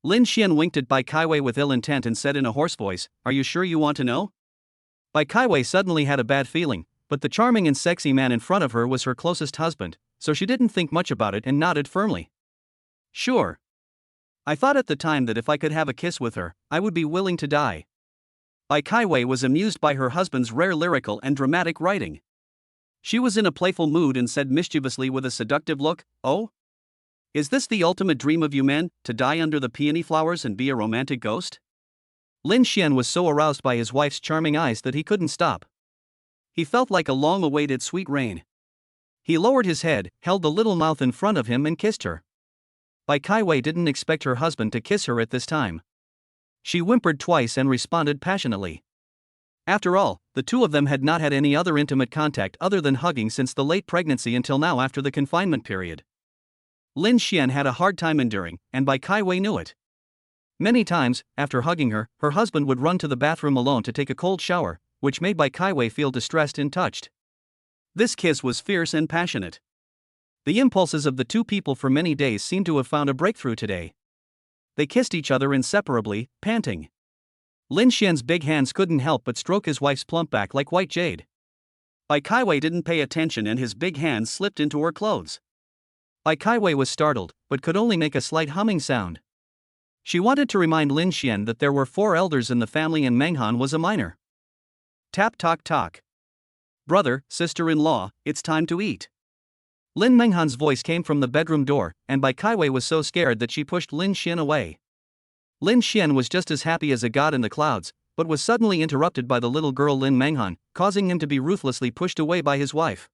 Lin Xian winked at Bai Kaiwei with ill intent and said in a hoarse voice, Are you sure you want to know? Bai Kaiwei suddenly had a bad feeling, but the charming and sexy man in front of her was her closest husband, so she didn't think much about it and nodded firmly. Sure. I thought at the time that if I could have a kiss with her, I would be willing to die. Bai Kaiwei was amused by her husband's rare lyrical and dramatic writing. She was in a playful mood and said mischievously with a seductive look, Oh? Is this the ultimate dream of you men, to die under the peony flowers and be a romantic ghost? Lin Xian was so aroused by his wife's charming eyes that he couldn't stop. He felt like a long-awaited sweet rain. He lowered his head, held the little mouth in front of him and kissed her. Bai Kaiwei didn't expect her husband to kiss her at this time. She whimpered twice and responded passionately. After all, the two of them had not had any other intimate contact other than hugging since the late pregnancy until now after the confinement period. Lin Xian had a hard time enduring, and Bai Kaiwei knew it. Many times, after hugging her, her husband would run to the bathroom alone to take a cold shower, which made Bai Kaiwei feel distressed and touched. This kiss was fierce and passionate. The impulses of the two people for many days seemed to have found a breakthrough today. They kissed each other inseparably, panting. Lin Xian's big hands couldn't help but stroke his wife's plump back like white jade. Bai Kaiwei didn't pay attention and his big hands slipped into her clothes. Bai Kaiwei was startled, but could only make a slight humming sound. She wanted to remind Lin Xian that there were 4 elders in the family and Meng Han was a minor. Tap talk talk. Brother, sister-in-law, it's time to eat. Lin Menghan's voice came from the bedroom door, and Bai Kaiwei was so scared that she pushed Lin Xian away. Lin Xian was just as happy as a god in the clouds, but was suddenly interrupted by the little girl Lin Menghan, causing him to be ruthlessly pushed away by his wife.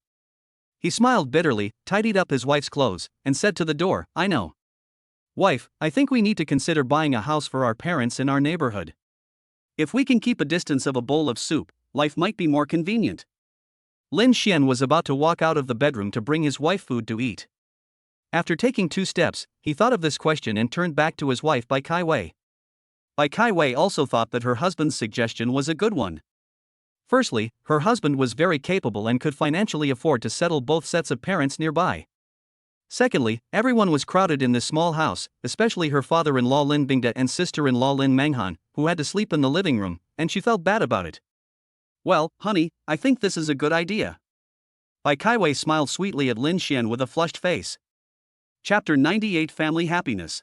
He smiled bitterly, tidied up his wife's clothes, and said to the door, "I know. Wife, I think we need to consider buying a house for our parents in our neighborhood. If we can keep a distance of a bowl of soup, life might be more convenient." Lin Xian was about to walk out of the bedroom to bring his wife food to eat. After taking 2 steps, he thought of this question and turned back to his wife Bai Kaiwei. Bai Kaiwei also thought that her husband's suggestion was a good one. Firstly, her husband was very capable and could financially afford to settle both sets of parents nearby. Secondly, everyone was crowded in this small house, especially her father-in-law Lin Bingde and sister-in-law Lin Menghan, who had to sleep in the living room, and she felt bad about it. "Well, honey, I think this is a good idea." Bai Kaiwei smiled sweetly at Lin Xian with a flushed face. Chapter 98 Family Happiness.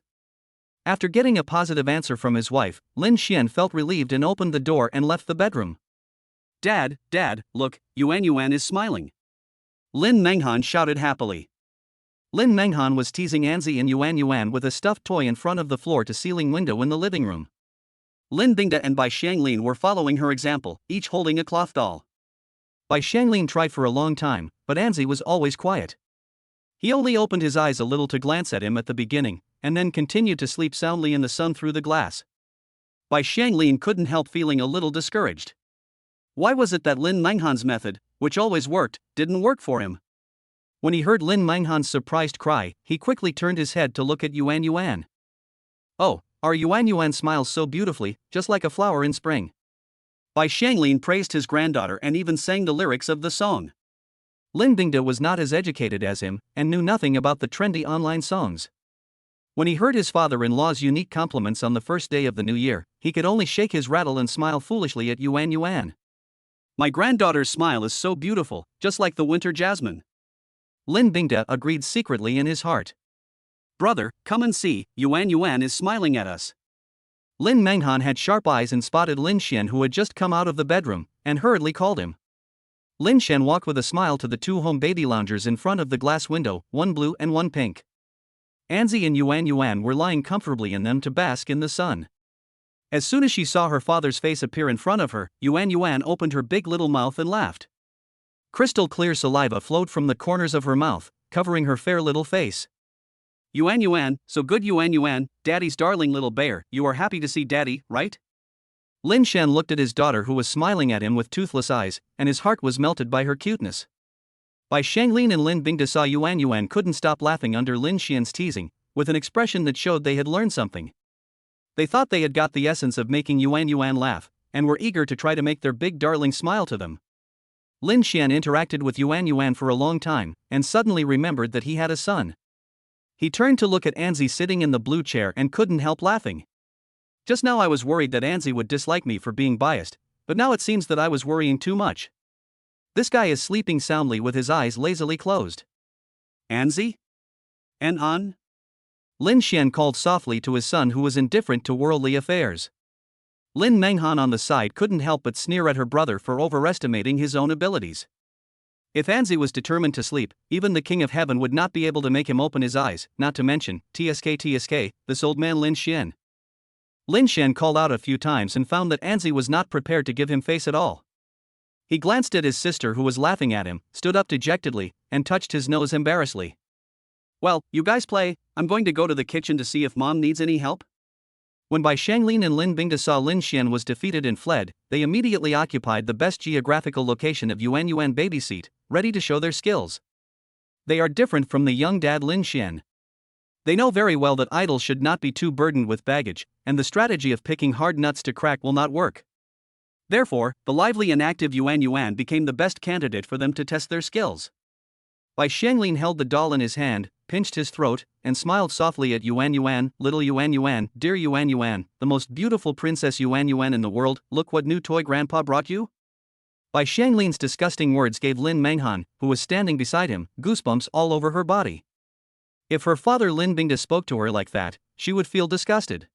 After getting a positive answer from his wife, Lin Xian felt relieved and opened the door and left the bedroom. Dad, look, Yuan is smiling." Lin Menghan shouted happily. Lin Menghan was teasing Anzi and Yuan with a stuffed toy in front of the floor-to-ceiling window in the living room. Lin Bingde and Bai Xianglin were following her example, each holding a cloth doll. Bai Xianglin tried for a long time, but Anzi was always quiet. He only opened his eyes a little to glance at him at the beginning, and then continued to sleep soundly in the sun through the glass. Bai Xianglin couldn't help feeling a little discouraged. Why was it that Lin Menghan's method, which always worked, didn't work for him? When he heard Lin Menghan's surprised cry, he quickly turned his head to look at Yuan. "Oh, our Yuan smiles so beautifully, just like a flower in spring." Bai Xianglin praised his granddaughter and even sang the lyrics of the song. Lin Bingde was not as educated as him, and knew nothing about the trendy online songs. When he heard his father-in-law's unique compliments on the first day of the new year, he could only shake his rattle and smile foolishly at Yuan. "My granddaughter's smile is so beautiful, just like the winter jasmine." Lin Bingde agreed secretly in his heart. "Brother, come and see, Yuan is smiling at us." Lin Menghan had sharp eyes and spotted Lin Xian, who had just come out of the bedroom, and hurriedly called him. Lin Xian walked with a smile to the 2 home baby loungers in front of the glass window, one blue and one pink. Anzi and Yuan were lying comfortably in them to bask in the sun. As soon as she saw her father's face appear in front of her, Yuan opened her big little mouth and laughed. Crystal clear saliva flowed from the corners of her mouth, covering her fair little face. Yuan, so good Yuan, Daddy's darling little bear, you are happy to see Daddy, right?" Lin Xian looked at his daughter, who was smiling at him with toothless eyes, and his heart was melted by her cuteness. Bai Xianglin and Lin Bingde saw Yuan couldn't stop laughing under Lin Xian's teasing, with an expression that showed they had learned something. They thought they had got the essence of making Yuan laugh, and were eager to try to make their big darling smile to them. Lin Xian interacted with Yuan for a long time, and suddenly remembered that he had a son. He turned to look at Anzi sitting in the blue chair and couldn't help laughing. "Just now I was worried that Anzi would dislike me for being biased, but now it seems that I was worrying too much. This guy is sleeping soundly with his eyes lazily closed." "Anzi? An?" Lin Xian called softly to his son, who was indifferent to worldly affairs. Lin Menghan on the side couldn't help but sneer at her brother for overestimating his own abilities. If Anzi was determined to sleep, even the King of Heaven would not be able to make him open his eyes, not to mention, TSK, this old man Lin Xian. Lin Xian called out a few times and found that Anzi was not prepared to give him face at all. He glanced at his sister who was laughing at him, stood up dejectedly, and touched his nose embarrassedly. Well, you guys play, I'm going to go to the kitchen to see if mom needs any help. When Bai Shanglin and Lin Bingda saw Lin Xian was defeated and fled, they immediately occupied the best geographical location of Yuan Yuan baby seat, ready to show their skills. They are different from the young dad Lin Xian. They know very well that idols should not be too burdened with baggage, and the strategy of picking hard nuts to crack will not work. Therefore, the lively and active Yuan Yuan became the best candidate for them to test their skills. Bai Shanglin held the doll in his hand, pinched his throat, and smiled softly at Yuan Yuan. Little Yuan Yuan, dear Yuan Yuan, the most beautiful princess Yuan Yuan in the world, look what new toy grandpa brought you. Bai Shanglin's disgusting words gave Lin Menghan, who was standing beside him, goosebumps all over her body. If her father Lin Bingda spoke to her like that, she would feel disgusted.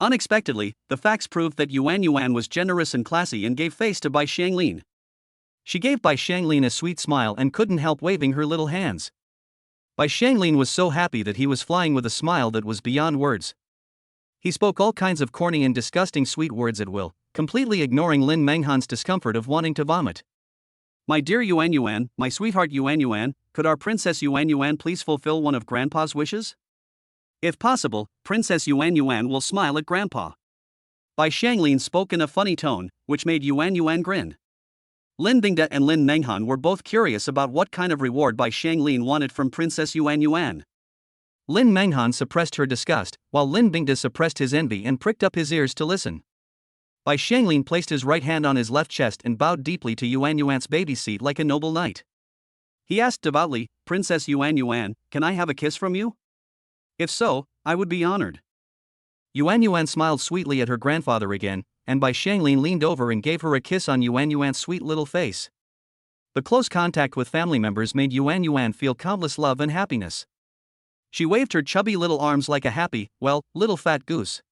Unexpectedly, the facts proved that Yuan Yuan was generous and classy and gave face to Bai Shanglin. She gave Bai Shanglin a sweet smile and couldn't help waving her little hands. Bai Shanglin was so happy that he was flying with a smile that was beyond words. He spoke all kinds of corny and disgusting sweet words at will, completely ignoring Lin Menghan's discomfort of wanting to vomit. My dear Yuan Yuan, my sweetheart Yuan Yuan, could our Princess Yuan Yuan please fulfill one of Grandpa's wishes? If possible, Princess Yuan Yuan will smile at Grandpa. Bai Shanglin spoke in a funny tone, which made Yuan Yuan grin. Lin Bingda and Lin Menghan were both curious about what kind of reward Bai Shanglin wanted from Princess Yuan Yuan. Lin Menghan suppressed her disgust, while Lin Bingda suppressed his envy and pricked up his ears to listen. Bai Shanglin placed his right hand on his left chest and bowed deeply to Yuan Yuan's baby seat like a noble knight. He asked devoutly, Princess Yuan Yuan, can I have a kiss from you? If so, I would be honored. Yuan Yuan smiled sweetly at her grandfather again, and Bai Shanglin leaned over and gave her a kiss on Yuan Yuan's sweet little face. The close contact with family members made Yuan Yuan feel countless love and happiness. She waved her chubby little arms like a happy, well, little fat goose.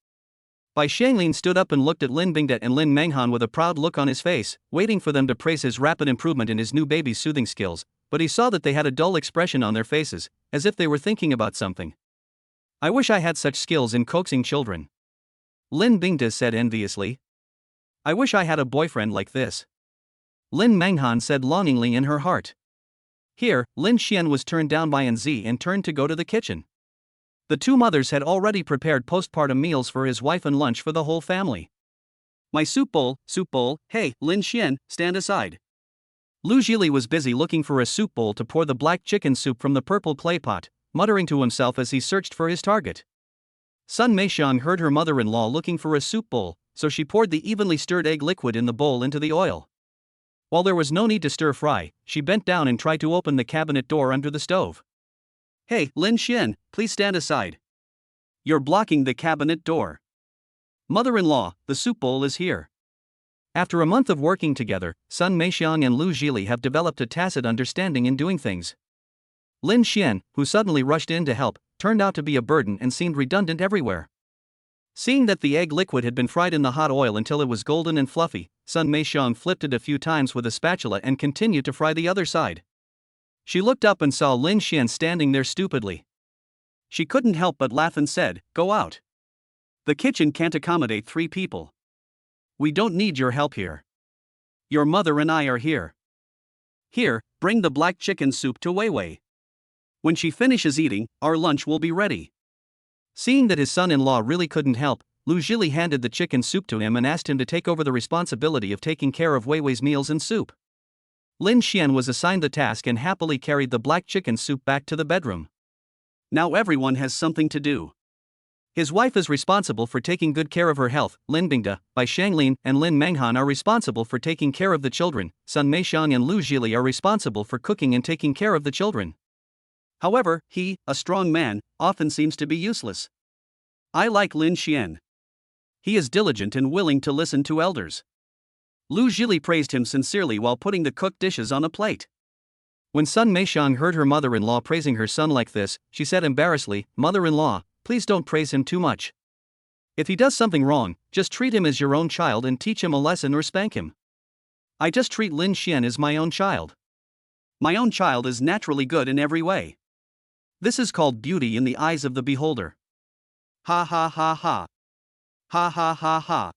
Bai Shanglin stood up and looked at Lin Bingda and Lin Menghan with a proud look on his face, waiting for them to praise his rapid improvement in his new baby's soothing skills, but he saw that they had a dull expression on their faces, as if they were thinking about something. I wish I had such skills in coaxing children. Lin Bingda said enviously. I wish I had a boyfriend like this. Lin Menghan said longingly in her heart. Here, Lin Xian was turned down by Nzi and turned to go to the kitchen. The two mothers had already prepared postpartum meals for his wife and lunch for the whole family. My soup bowl, hey, Lin Xian, stand aside. Lu Zhili was busy looking for a soup bowl to pour the black chicken soup from the purple clay pot, muttering to himself as he searched for his target. Sun Meixiang heard her mother-in-law looking for a soup bowl, so she poured the evenly stirred egg liquid in the bowl into the oil. While there was no need to stir-fry, she bent down and tried to open the cabinet door under the stove. Hey, Lin Xian, please stand aside. You're blocking the cabinet door. Mother-in-law, the soup bowl is here. After a month of working together, Sun Meixiang and Lu Zhili have developed a tacit understanding in doing things. Lin Xian, who suddenly rushed in to help, turned out to be a burden and seemed redundant everywhere. Seeing that the egg liquid had been fried in the hot oil until it was golden and fluffy, Sun Meixiang flipped it a few times with a spatula and continued to fry the other side. She looked up and saw Lin Xian standing there stupidly. She couldn't help but laugh and said, Go out. The kitchen can't accommodate 3 people. We don't need your help here. Your mother and I are here. Here, bring the black chicken soup to Wei Wei. When she finishes eating, our lunch will be ready. Seeing that his son-in-law really couldn't help, Lu Zhili handed the chicken soup to him and asked him to take over the responsibility of taking care of Wei Wei's meals and soup. Lin Xian was assigned the task and happily carried the black chicken soup back to the bedroom. Now everyone has something to do. His wife is responsible for taking good care of her health, Lin Bingda, Bai Shanglin, and Lin Menghan are responsible for taking care of the children, Sun Meixiang and Lu Zhili are responsible for cooking and taking care of the children. However, he, a strong man, often seems to be useless. I like Lin Xian. He is diligent and willing to listen to elders. Lu Zhili praised him sincerely while putting the cooked dishes on a plate. When Sun Meixiang heard her mother-in-law praising her son like this, she said embarrassedly, Mother-in-law, please don't praise him too much. If he does something wrong, just treat him as your own child and teach him a lesson or spank him. I just treat Lin Xian as my own child. My own child is naturally good in every way. This is called beauty in the eyes of the beholder. Ha ha ha ha. Ha ha ha ha.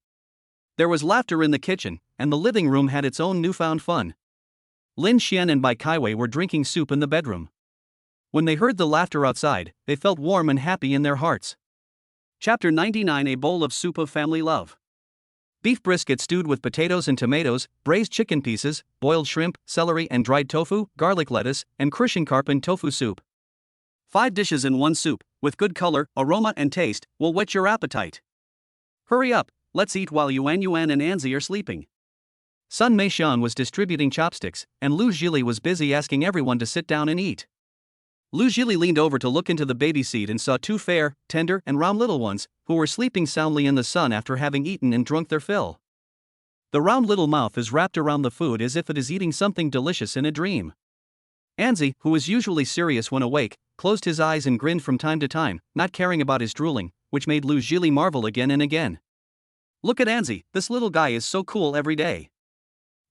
There was laughter in the kitchen, and the living room had its own newfound fun. Lin Xian and Bai Kaiwei were drinking soup in the bedroom. When they heard the laughter outside, they felt warm and happy in their hearts. Chapter 99: A bowl of soup of family love. Beef brisket stewed with potatoes and tomatoes, braised chicken pieces, boiled shrimp, celery and dried tofu, garlic lettuce, and crushing carp in tofu soup. 5 dishes in one soup, with good color, aroma and taste, will whet your appetite. Hurry up, let's eat while Yuan and Anzi are sleeping. Sun Meixian was distributing chopsticks, and Lu Zhili was busy asking everyone to sit down and eat. Lu Zhili leaned over to look into the baby seat and saw 2 fair, tender and round little ones, who were sleeping soundly in the sun after having eaten and drunk their fill. The round little mouth is wrapped around the food as if it is eating something delicious in a dream. Anzi, who was usually serious when awake, closed his eyes and grinned from time to time, not caring about his drooling, which made Lu Zhili marvel again and again. Look at Anzi, this little guy is so cool every day.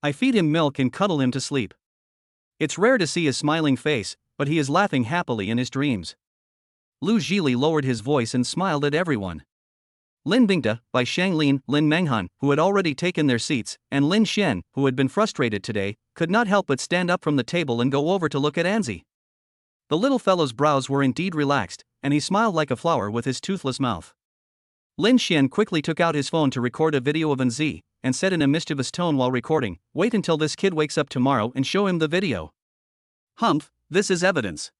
I feed him milk and cuddle him to sleep. It's rare to see his smiling face, but he is laughing happily in his dreams. Lu Zhili lowered his voice and smiled at everyone. Lin Bingda, Bai Shanglin, Lin Menghan, who had already taken their seats, and Lin Xian, who had been frustrated today, could not help but stand up from the table and go over to look at Anzi. The little fellow's brows were indeed relaxed, and he smiled like a flower with his toothless mouth. Lin Xian quickly took out his phone to record a video of Anzi, and said in a mischievous tone while recording, "Wait until this kid wakes up tomorrow and show him the video." Humph, this is evidence.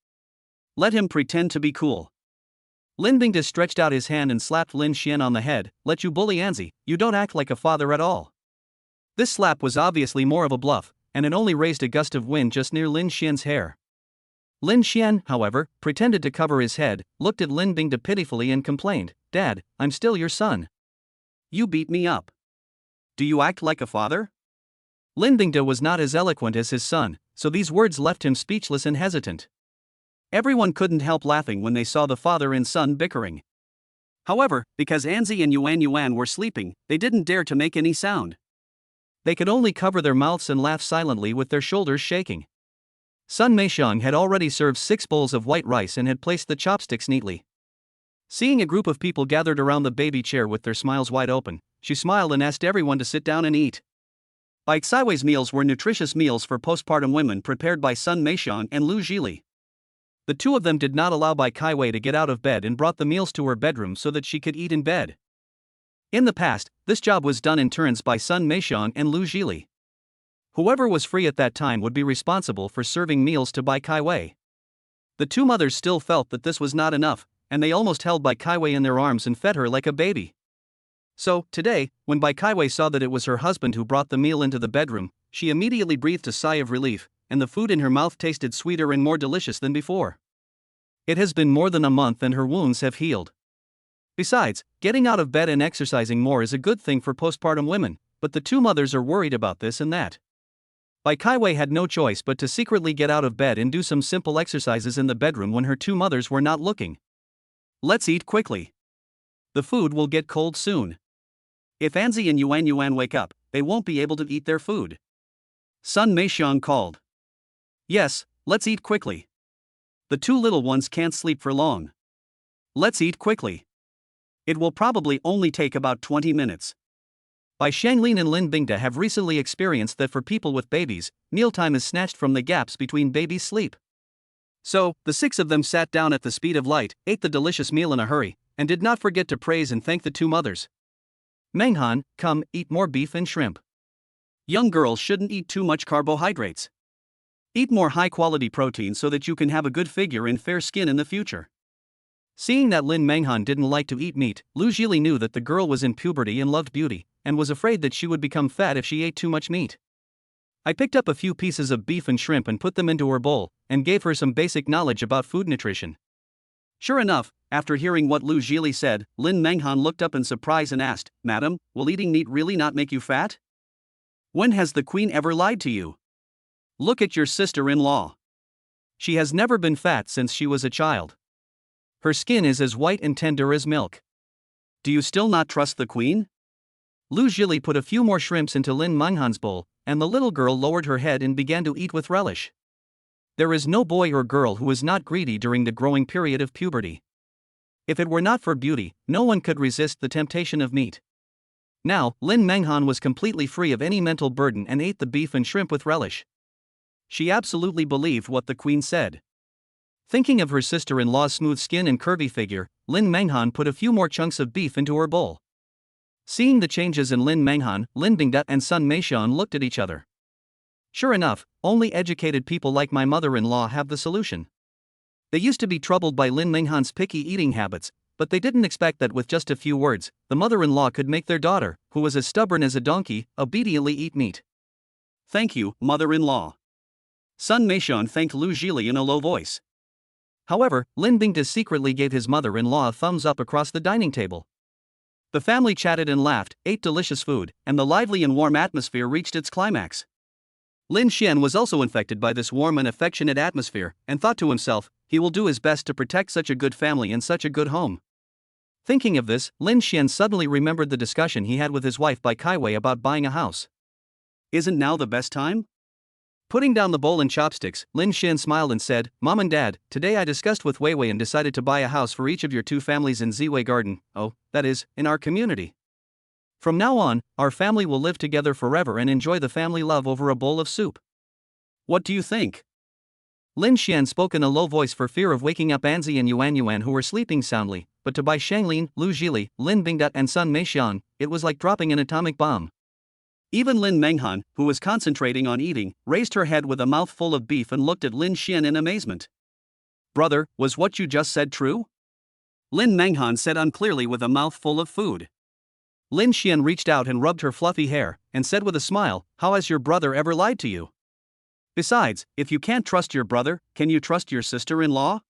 Let him pretend to be cool. Lin Bingda stretched out his hand and slapped Lin Xian on the head. "Let you bully Anzi, you don't act like a father at all." This slap was obviously more of a bluff, and it only raised a gust of wind just near Lin Xian's hair. Lin Xian, however, pretended to cover his head, looked at Lin Bingda pitifully and complained, "Dad, I'm still your son. You beat me up. Do you act like a father?" Lin Bingda was not as eloquent as his son, so these words left him speechless and hesitant. Everyone couldn't help laughing when they saw the father and son bickering. However, because Anzi and Yuan were sleeping, they didn't dare to make any sound. They could only cover their mouths and laugh silently with their shoulders shaking. Sun Meixiang had already served 6 bowls of white rice and had placed the chopsticks neatly. Seeing a group of people gathered around the baby chair with their smiles wide open, she smiled and asked everyone to sit down and eat. Bai Kaiwei's meals were nutritious meals for postpartum women prepared by Sun Meixiang and Lu Zhili. The two of them did not allow Bai Kaiwei to get out of bed and brought the meals to her bedroom so that she could eat in bed. In the past, this job was done in turns by Sun Meixiang and Lu Zhili. Whoever was free at that time would be responsible for serving meals to Bai Kaiwei. The two mothers still felt that this was not enough, and they almost held Bai Kaiwei in their arms and fed her like a baby. So, today, when Bai Kaiwei saw that it was her husband who brought the meal into the bedroom, she immediately breathed a sigh of relief, and the food in her mouth tasted sweeter and more delicious than before. It has been more than a month and her wounds have healed. Besides, getting out of bed and exercising more is a good thing for postpartum women, but the two mothers are worried about this and that. Bai Kaiwei had no choice but to secretly get out of bed and do some simple exercises in the bedroom when her two mothers were not looking. Let's eat quickly. The food will get cold soon. If Anzi and Yuan wake up, they won't be able to eat their food. Sun Meixiang called. Yes, let's eat quickly. The two little ones can't sleep for long. Let's eat quickly. It will probably only take about 20 minutes. Bai Shanglin and Lin Bingda have recently experienced that for people with babies, mealtime is snatched from the gaps between babies' sleep. So, the 6 of them sat down at the speed of light, ate the delicious meal in a hurry, and did not forget to praise and thank the two mothers. Menghan, come, eat more beef and shrimp. Young girls shouldn't eat too much carbohydrates. Eat more high-quality protein so that you can have a good figure and fair skin in the future. Seeing that Lin Menghan didn't like to eat meat, Lu Zhili knew that the girl was in puberty and loved beauty, and was afraid that she would become fat if she ate too much meat. I picked up a few pieces of beef and shrimp and put them into her bowl, and gave her some basic knowledge about food nutrition. Sure enough, after hearing what Lu Zhili said, Lin Menghan looked up in surprise and asked, "Madam, will eating meat really not make you fat? When has the queen ever lied to you? Look at your sister-in-law. She has never been fat since she was a child. Her skin is as white and tender as milk." Do you still not trust the queen? Lu Zhili put a few more shrimps into Lin Menghan's bowl, and the little girl lowered her head and began to eat with relish. There is no boy or girl who is not greedy during the growing period of puberty. If it were not for beauty, no one could resist the temptation of meat. Now, Lin Menghan was completely free of any mental burden and ate the beef and shrimp with relish. She absolutely believed what the queen said. Thinking of her sister-in-law's smooth skin and curvy figure, Lin Menghan put a few more chunks of beef into her bowl. Seeing the changes in Lin Menghan, Lin Bingda and Sun Meixian looked at each other. Sure enough, only educated people like my mother-in-law have the solution. They used to be troubled by Lin Menghan's picky eating habits, but they didn't expect that with just a few words, the mother-in-law could make their daughter, who was as stubborn as a donkey, obediently eat meat. Thank you, mother-in-law. Sun Meixian thanked Lu Zhili in a low voice. However, Lin Bingda secretly gave his mother-in-law a thumbs up across the dining table. The family chatted and laughed, ate delicious food, and the lively and warm atmosphere reached its climax. Lin Xian was also infected by this warm and affectionate atmosphere, and thought to himself, he will do his best to protect such a good family and such a good home. Thinking of this, Lin Xian suddenly remembered the discussion he had with his wife Bai Kaiwei about buying a house. Isn't now the best time? Putting down the bowl and chopsticks, Lin Xian smiled and said, Mom and Dad, today I discussed with Weiwei and decided to buy a house for each of your two families in Ziwei Garden, that is, in our community. From now on, our family will live together forever and enjoy the family love over a bowl of soup. What do you think? Lin Xian spoke in a low voice for fear of waking up Anzi and Yuan who were sleeping soundly, but to Bai Shanglin, Lu Zhili, Lin Bingda and Sun Meixian, it was like dropping an atomic bomb. Even Lin Menghan, who was concentrating on eating, raised her head with a mouthful of beef and looked at Lin Xian in amazement. Brother, was what you just said true? Lin Menghan said unclearly with a mouthful of food. Lin Xian reached out and rubbed her fluffy hair, and said with a smile, how has your brother ever lied to you? Besides, if you can't trust your brother, can you trust your sister-in-law?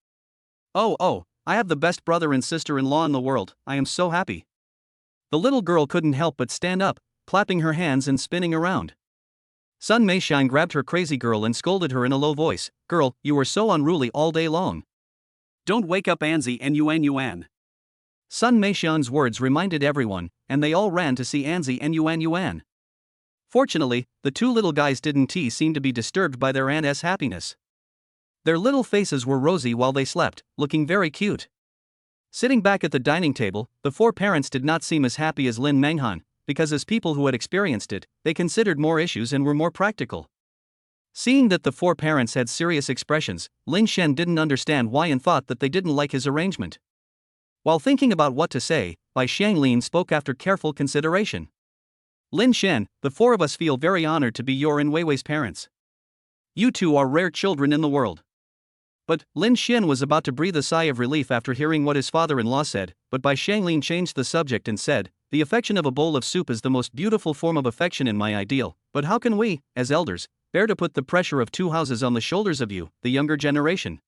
Oh, I have the best brother and sister-in-law in the world, I am so happy. The little girl couldn't help but stand up, clapping her hands and spinning around. Sun Meixian grabbed her crazy girl and scolded her in a low voice, Girl, you were so unruly all day long. Don't wake up Anzi and Yuan. Sun Meixian's words reminded everyone, and they all ran to see Anzi and Yuan. Fortunately, the two little guys didn't seem to be disturbed by their aunt's happiness. Their little faces were rosy while they slept, looking very cute. Sitting back at the dining table, the four parents did not seem as happy as Lin Menghan, because as people who had experienced it, they considered more issues and were more practical. Seeing that the four parents had serious expressions, Lin Xian didn't understand why and thought that they didn't like his arrangement. While thinking about what to say, Bai Shanglin spoke after careful consideration. Lin Xian, the four of us feel very honored to be your and Weiwei's parents. You two are rare children in the world. But Lin Xian was about to breathe a sigh of relief after hearing what his father-in-law said, but Bai Shanglin changed the subject and said, The affection of a bowl of soup is the most beautiful form of affection in my ideal, but how can we, as elders, bear to put the pressure of two houses on the shoulders of you, the younger generation?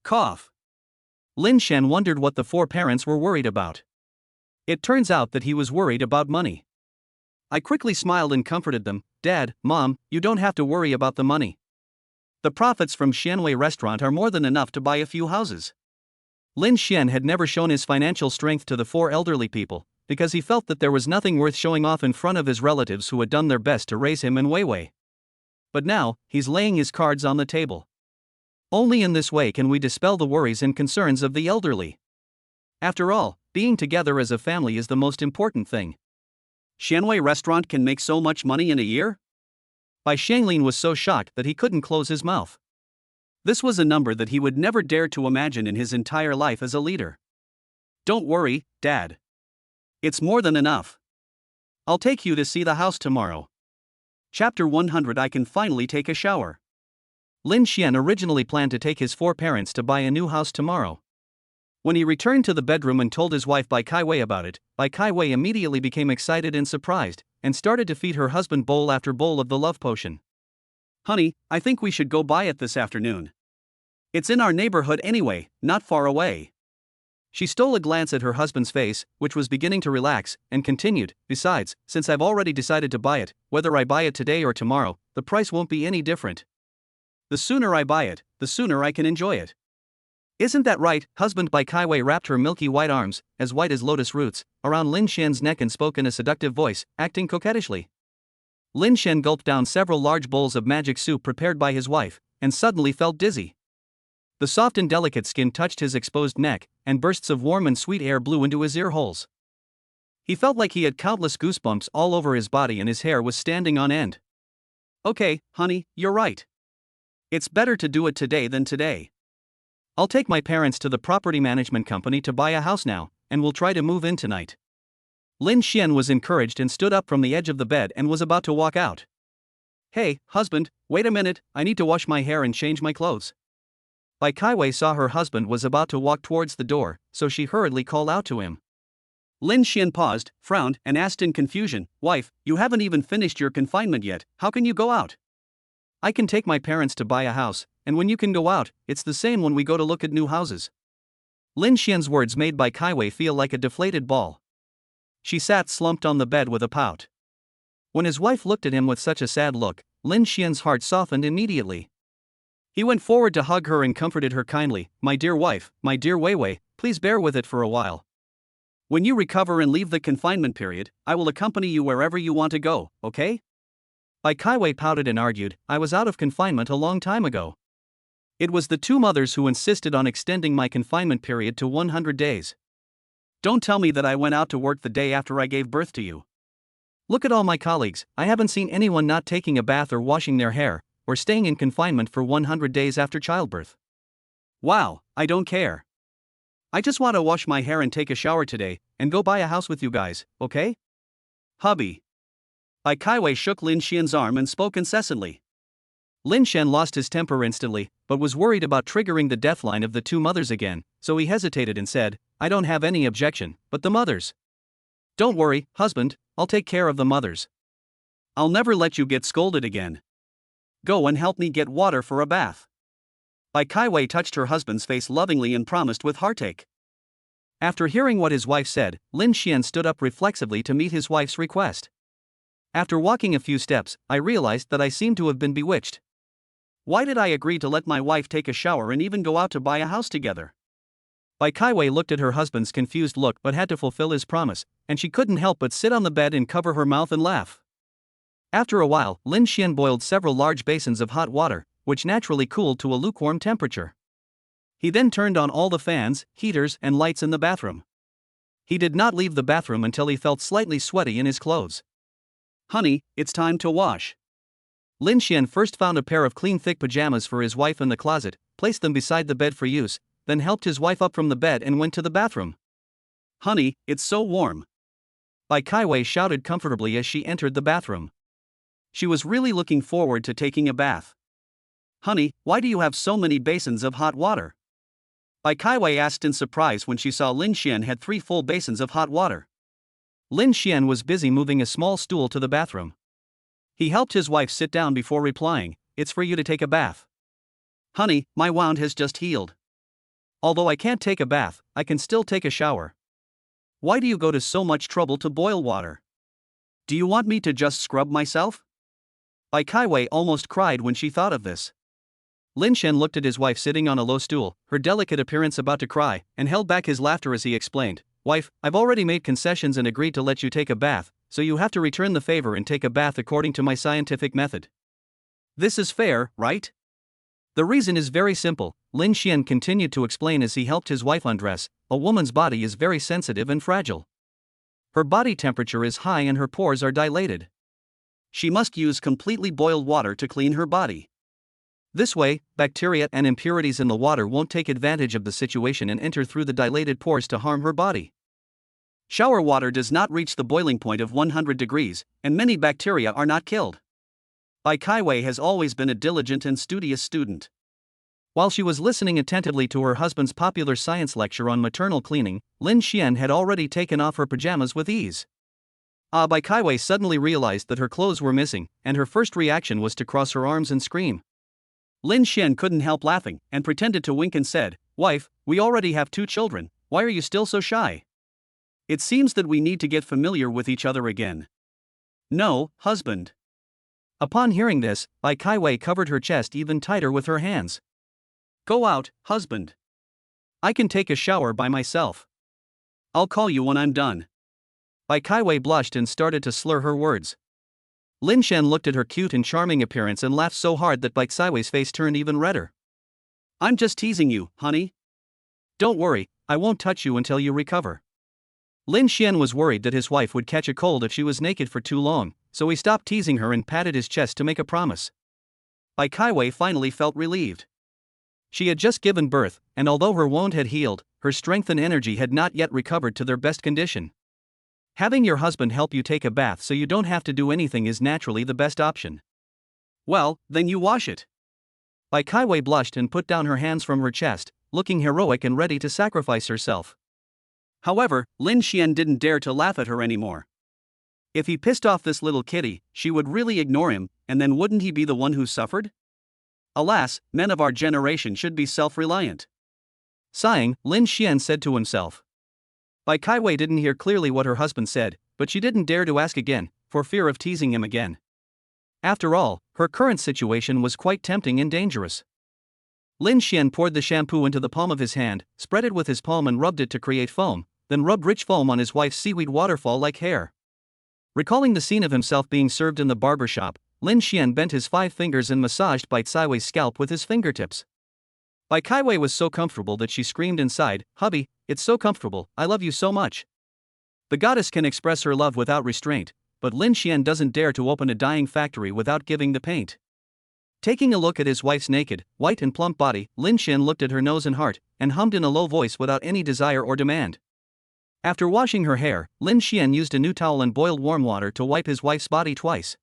Cough. Lin Xian wondered what the four parents were worried about. It turns out that he was worried about money. I quickly smiled and comforted them, Dad, Mom, you don't have to worry about the money. The profits from Xianwei restaurant are more than enough to buy a few houses. Lin Xian had never shown his financial strength to the four elderly people, because he felt that there was nothing worth showing off in front of his relatives who had done their best to raise him and Weiwei. But now, he's laying his cards on the table. Only in this way can we dispel the worries and concerns of the elderly. After all, being together as a family is the most important thing. Xianwei restaurant can make so much money in a year? Bai Shanglin was so shocked that he couldn't close his mouth. This was a number that he would never dare to imagine in his entire life as a leader. Don't worry, Dad. It's more than enough. I'll take you to see the house tomorrow. Chapter 100 I can finally take a shower. Lin Xian originally planned to take his four parents to buy a new house tomorrow. When he returned to the bedroom and told his wife Bai Kaiwei about it, Bai Kaiwei immediately became excited and surprised, and started to feed her husband bowl after bowl of the love potion. Honey, I think we should go buy it this afternoon. It's in our neighborhood anyway, not far away. She stole a glance at her husband's face, which was beginning to relax, and continued, Besides, since I've already decided to buy it, whether I buy it today or tomorrow, the price won't be any different. The sooner I buy it, the sooner I can enjoy it. Isn't that right, husband? Bai Kaiwei wrapped her milky white arms, as white as lotus roots, around Lin Xian's neck and spoke in a seductive voice, acting coquettishly. Lin Xian gulped down several large bowls of magic soup prepared by his wife, and suddenly felt dizzy. The soft and delicate skin touched his exposed neck, and bursts of warm and sweet air blew into his ear holes. He felt like he had countless goosebumps all over his body and his hair was standing on end. Okay, honey, you're right. It's better to do it today than today. I'll take my parents to the property management company to buy a house now, and we'll try to move in tonight. Lin Xian was encouraged and stood up from the edge of the bed and was about to walk out. Hey, husband, wait a minute, I need to wash my hair and change my clothes. Bai Kaiwei saw her husband was about to walk towards the door, so she hurriedly called out to him. Lin Xian paused, frowned, and asked in confusion, Wife, you haven't even finished your confinement yet, how can you go out? I can take my parents to buy a house, and when you can go out, it's the same when we go to look at new houses. Lin Xian's words made Bai Kaiwei feel like a deflated ball. She sat slumped on the bed with a pout. When his wife looked at him with such a sad look, Lin Xian's heart softened immediately. He went forward to hug her and comforted her kindly. My dear wife, my dear Weiwei, please bear with it for a while. When you recover and leave the confinement period, I will accompany you wherever you want to go, okay? Bai Kaiwei pouted and argued, I was out of confinement a long time ago. It was the two mothers who insisted on extending my confinement period to 100 days. Don't tell me that I went out to work the day after I gave birth to you. Look at all my colleagues, I haven't seen anyone not taking a bath or washing their hair, or staying in confinement for 100 days after childbirth. Wow, I don't care. I just want to wash my hair and take a shower today, and go buy a house with you guys, okay? Hubby. Bai Kaiwei shook Lin Xian's arm and spoke incessantly. Lin Xian lost his temper instantly, but was worried about triggering the deathline of the two mothers again, so he hesitated and said, I don't have any objection, but the mothers. Don't worry, husband, I'll take care of the mothers. I'll never let you get scolded again. Go and help me get water for a bath. Bai Kaiwei touched her husband's face lovingly and promised with heartache. After hearing what his wife said, Lin Xian stood up reflexively to meet his wife's request. After walking a few steps, I realized that I seemed to have been bewitched. Why did I agree to let my wife take a shower and even go out to buy a house together? Bai Kaiwei looked at her husband's confused look but had to fulfill his promise, and she couldn't help but sit on the bed and cover her mouth and laugh. After a while, Lin Xian boiled several large basins of hot water, which naturally cooled to a lukewarm temperature. He then turned on all the fans, heaters, and lights in the bathroom. He did not leave the bathroom until he felt slightly sweaty in his clothes. Honey, it's time to wash. Lin Xian first found a pair of clean thick pajamas for his wife in the closet, placed them beside the bed for use, then helped his wife up from the bed and went to the bathroom. Honey, it's so warm. Bai Kaiwei shouted comfortably as she entered the bathroom. She was really looking forward to taking a bath. Honey, why do you have so many basins of hot water? Bai Kaiwei asked in surprise when she saw Lin Xian had 3 full basins of hot water. Lin Xian was busy moving a small stool to the bathroom. He helped his wife sit down before replying, It's for you to take a bath. Honey, my wound has just healed. Although I can't take a bath, I can still take a shower. Why do you go to so much trouble to boil water? Do you want me to just scrub myself? Bai Kaiwei almost cried when she thought of this. Lin Xian looked at his wife sitting on a low stool, her delicate appearance about to cry, and held back his laughter as he explained, Wife, I've already made concessions and agreed to let you take a bath, so you have to return the favor and take a bath according to my scientific method. This is fair, right? The reason is very simple, Lin Xian continued to explain as he helped his wife undress. A woman's body is very sensitive and fragile. Her body temperature is high and her pores are dilated. She must use completely boiled water to clean her body. This way, bacteria and impurities in the water won't take advantage of the situation and enter through the dilated pores to harm her body. Shower water does not reach the boiling point of 100 degrees, and many bacteria are not killed. Bai Kaiwei has always been a diligent and studious student. While she was listening attentively to her husband's popular science lecture on maternal cleaning, Lin Xian had already taken off her pajamas with ease. Bai Kaiwei suddenly realized that her clothes were missing, and her first reaction was to cross her arms and scream. Lin Xian couldn't help laughing, and pretended to wink and said, Wife, we already have 2 children, why are you still so shy? It seems that we need to get familiar with each other again. No, husband. Upon hearing this, Bai Kaiwei covered her chest even tighter with her hands. Go out, husband. I can take a shower by myself. I'll call you when I'm done. Bai Kaiwei blushed and started to slur her words. Lin Xian looked at her cute and charming appearance and laughed so hard that Bai Kaiwei's face turned even redder. I'm just teasing you, honey. Don't worry, I won't touch you until you recover. Lin Xian was worried that his wife would catch a cold if she was naked for too long, so he stopped teasing her and patted his chest to make a promise. Bai Kaiwei finally felt relieved. She had just given birth, and although her wound had healed, her strength and energy had not yet recovered to their best condition. Having your husband help you take a bath so you don't have to do anything is naturally the best option. Well, then you wash it. Bai Kaiwei blushed and put down her hands from her chest, looking heroic and ready to sacrifice herself. However, Lin Xian didn't dare to laugh at her anymore. If he pissed off this little kitty, she would really ignore him, and then wouldn't he be the one who suffered? Alas, men of our generation should be self-reliant. Sighing, Lin Xian said to himself. Bai Kaiwei didn't hear clearly what her husband said, but she didn't dare to ask again, for fear of teasing him again. After all, her current situation was quite tempting and dangerous. Lin Xian poured the shampoo into the palm of his hand, spread it with his palm and rubbed it to create foam, then rubbed rich foam on his wife's seaweed waterfall like hair. Recalling the scene of himself being served in the barber shop, Lin Xian bent his 5 fingers and massaged Bai Kaiwei's scalp with his fingertips. Bai Kaiwei was so comfortable that she screamed inside, "Hubby, it's so comfortable, I love you so much." The goddess can express her love without restraint, but Lin Xian doesn't dare to open a dyeing factory without giving the paint. Taking a look at his wife's naked, white and plump body, Lin Xian looked at her nose and heart, and hummed in a low voice without any desire or demand. After washing her hair, Lin Xian used a new towel and boiled warm water to wipe his wife's body twice.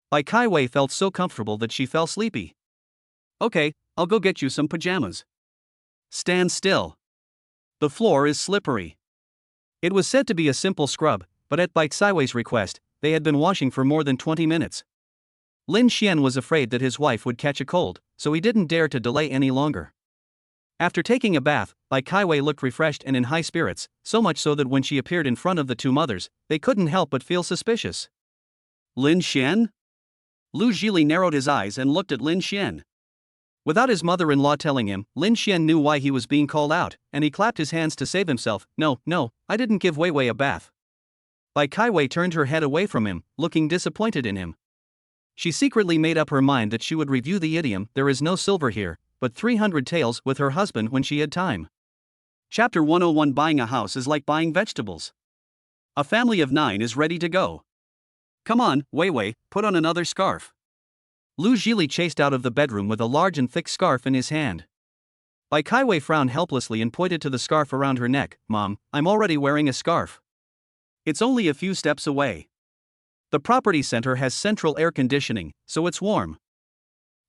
Bai Kaiwei felt so comfortable that she fell sleepy. Okay, I'll go get you some pajamas. Stand still. The floor is slippery. It was said to be a simple scrub, but at Bai Kaiwei's request, they had been washing for more than 20 minutes. Lin Xian was afraid that his wife would catch a cold, so he didn't dare to delay any longer. After taking a bath, Bai Kaiwei looked refreshed and in high spirits, so much so that when she appeared in front of the 2 mothers, they couldn't help but feel suspicious. Lin Xian? Lu Zhili narrowed his eyes and looked at Lin Xian. Without his mother-in-law telling him, Lin Xian knew why he was being called out, and he clapped his hands to save himself. No, I didn't give Wei Wei a bath. Bai Kaiwei turned her head away from him, looking disappointed in him. She secretly made up her mind that she would review the idiom, "There is no silver here," but 300 taels with her husband when she had time. Chapter 101. Buying a house is like buying vegetables. A family of 9 is ready to go. Come on, Wei Wei, put on another scarf. Lu Zhili chased out of the bedroom with a large and thick scarf in his hand. Bai Kaiwei frowned helplessly and pointed to the scarf around her neck. "Mom, I'm already wearing a scarf." It's only a few steps away. The property center has central air conditioning, so it's warm.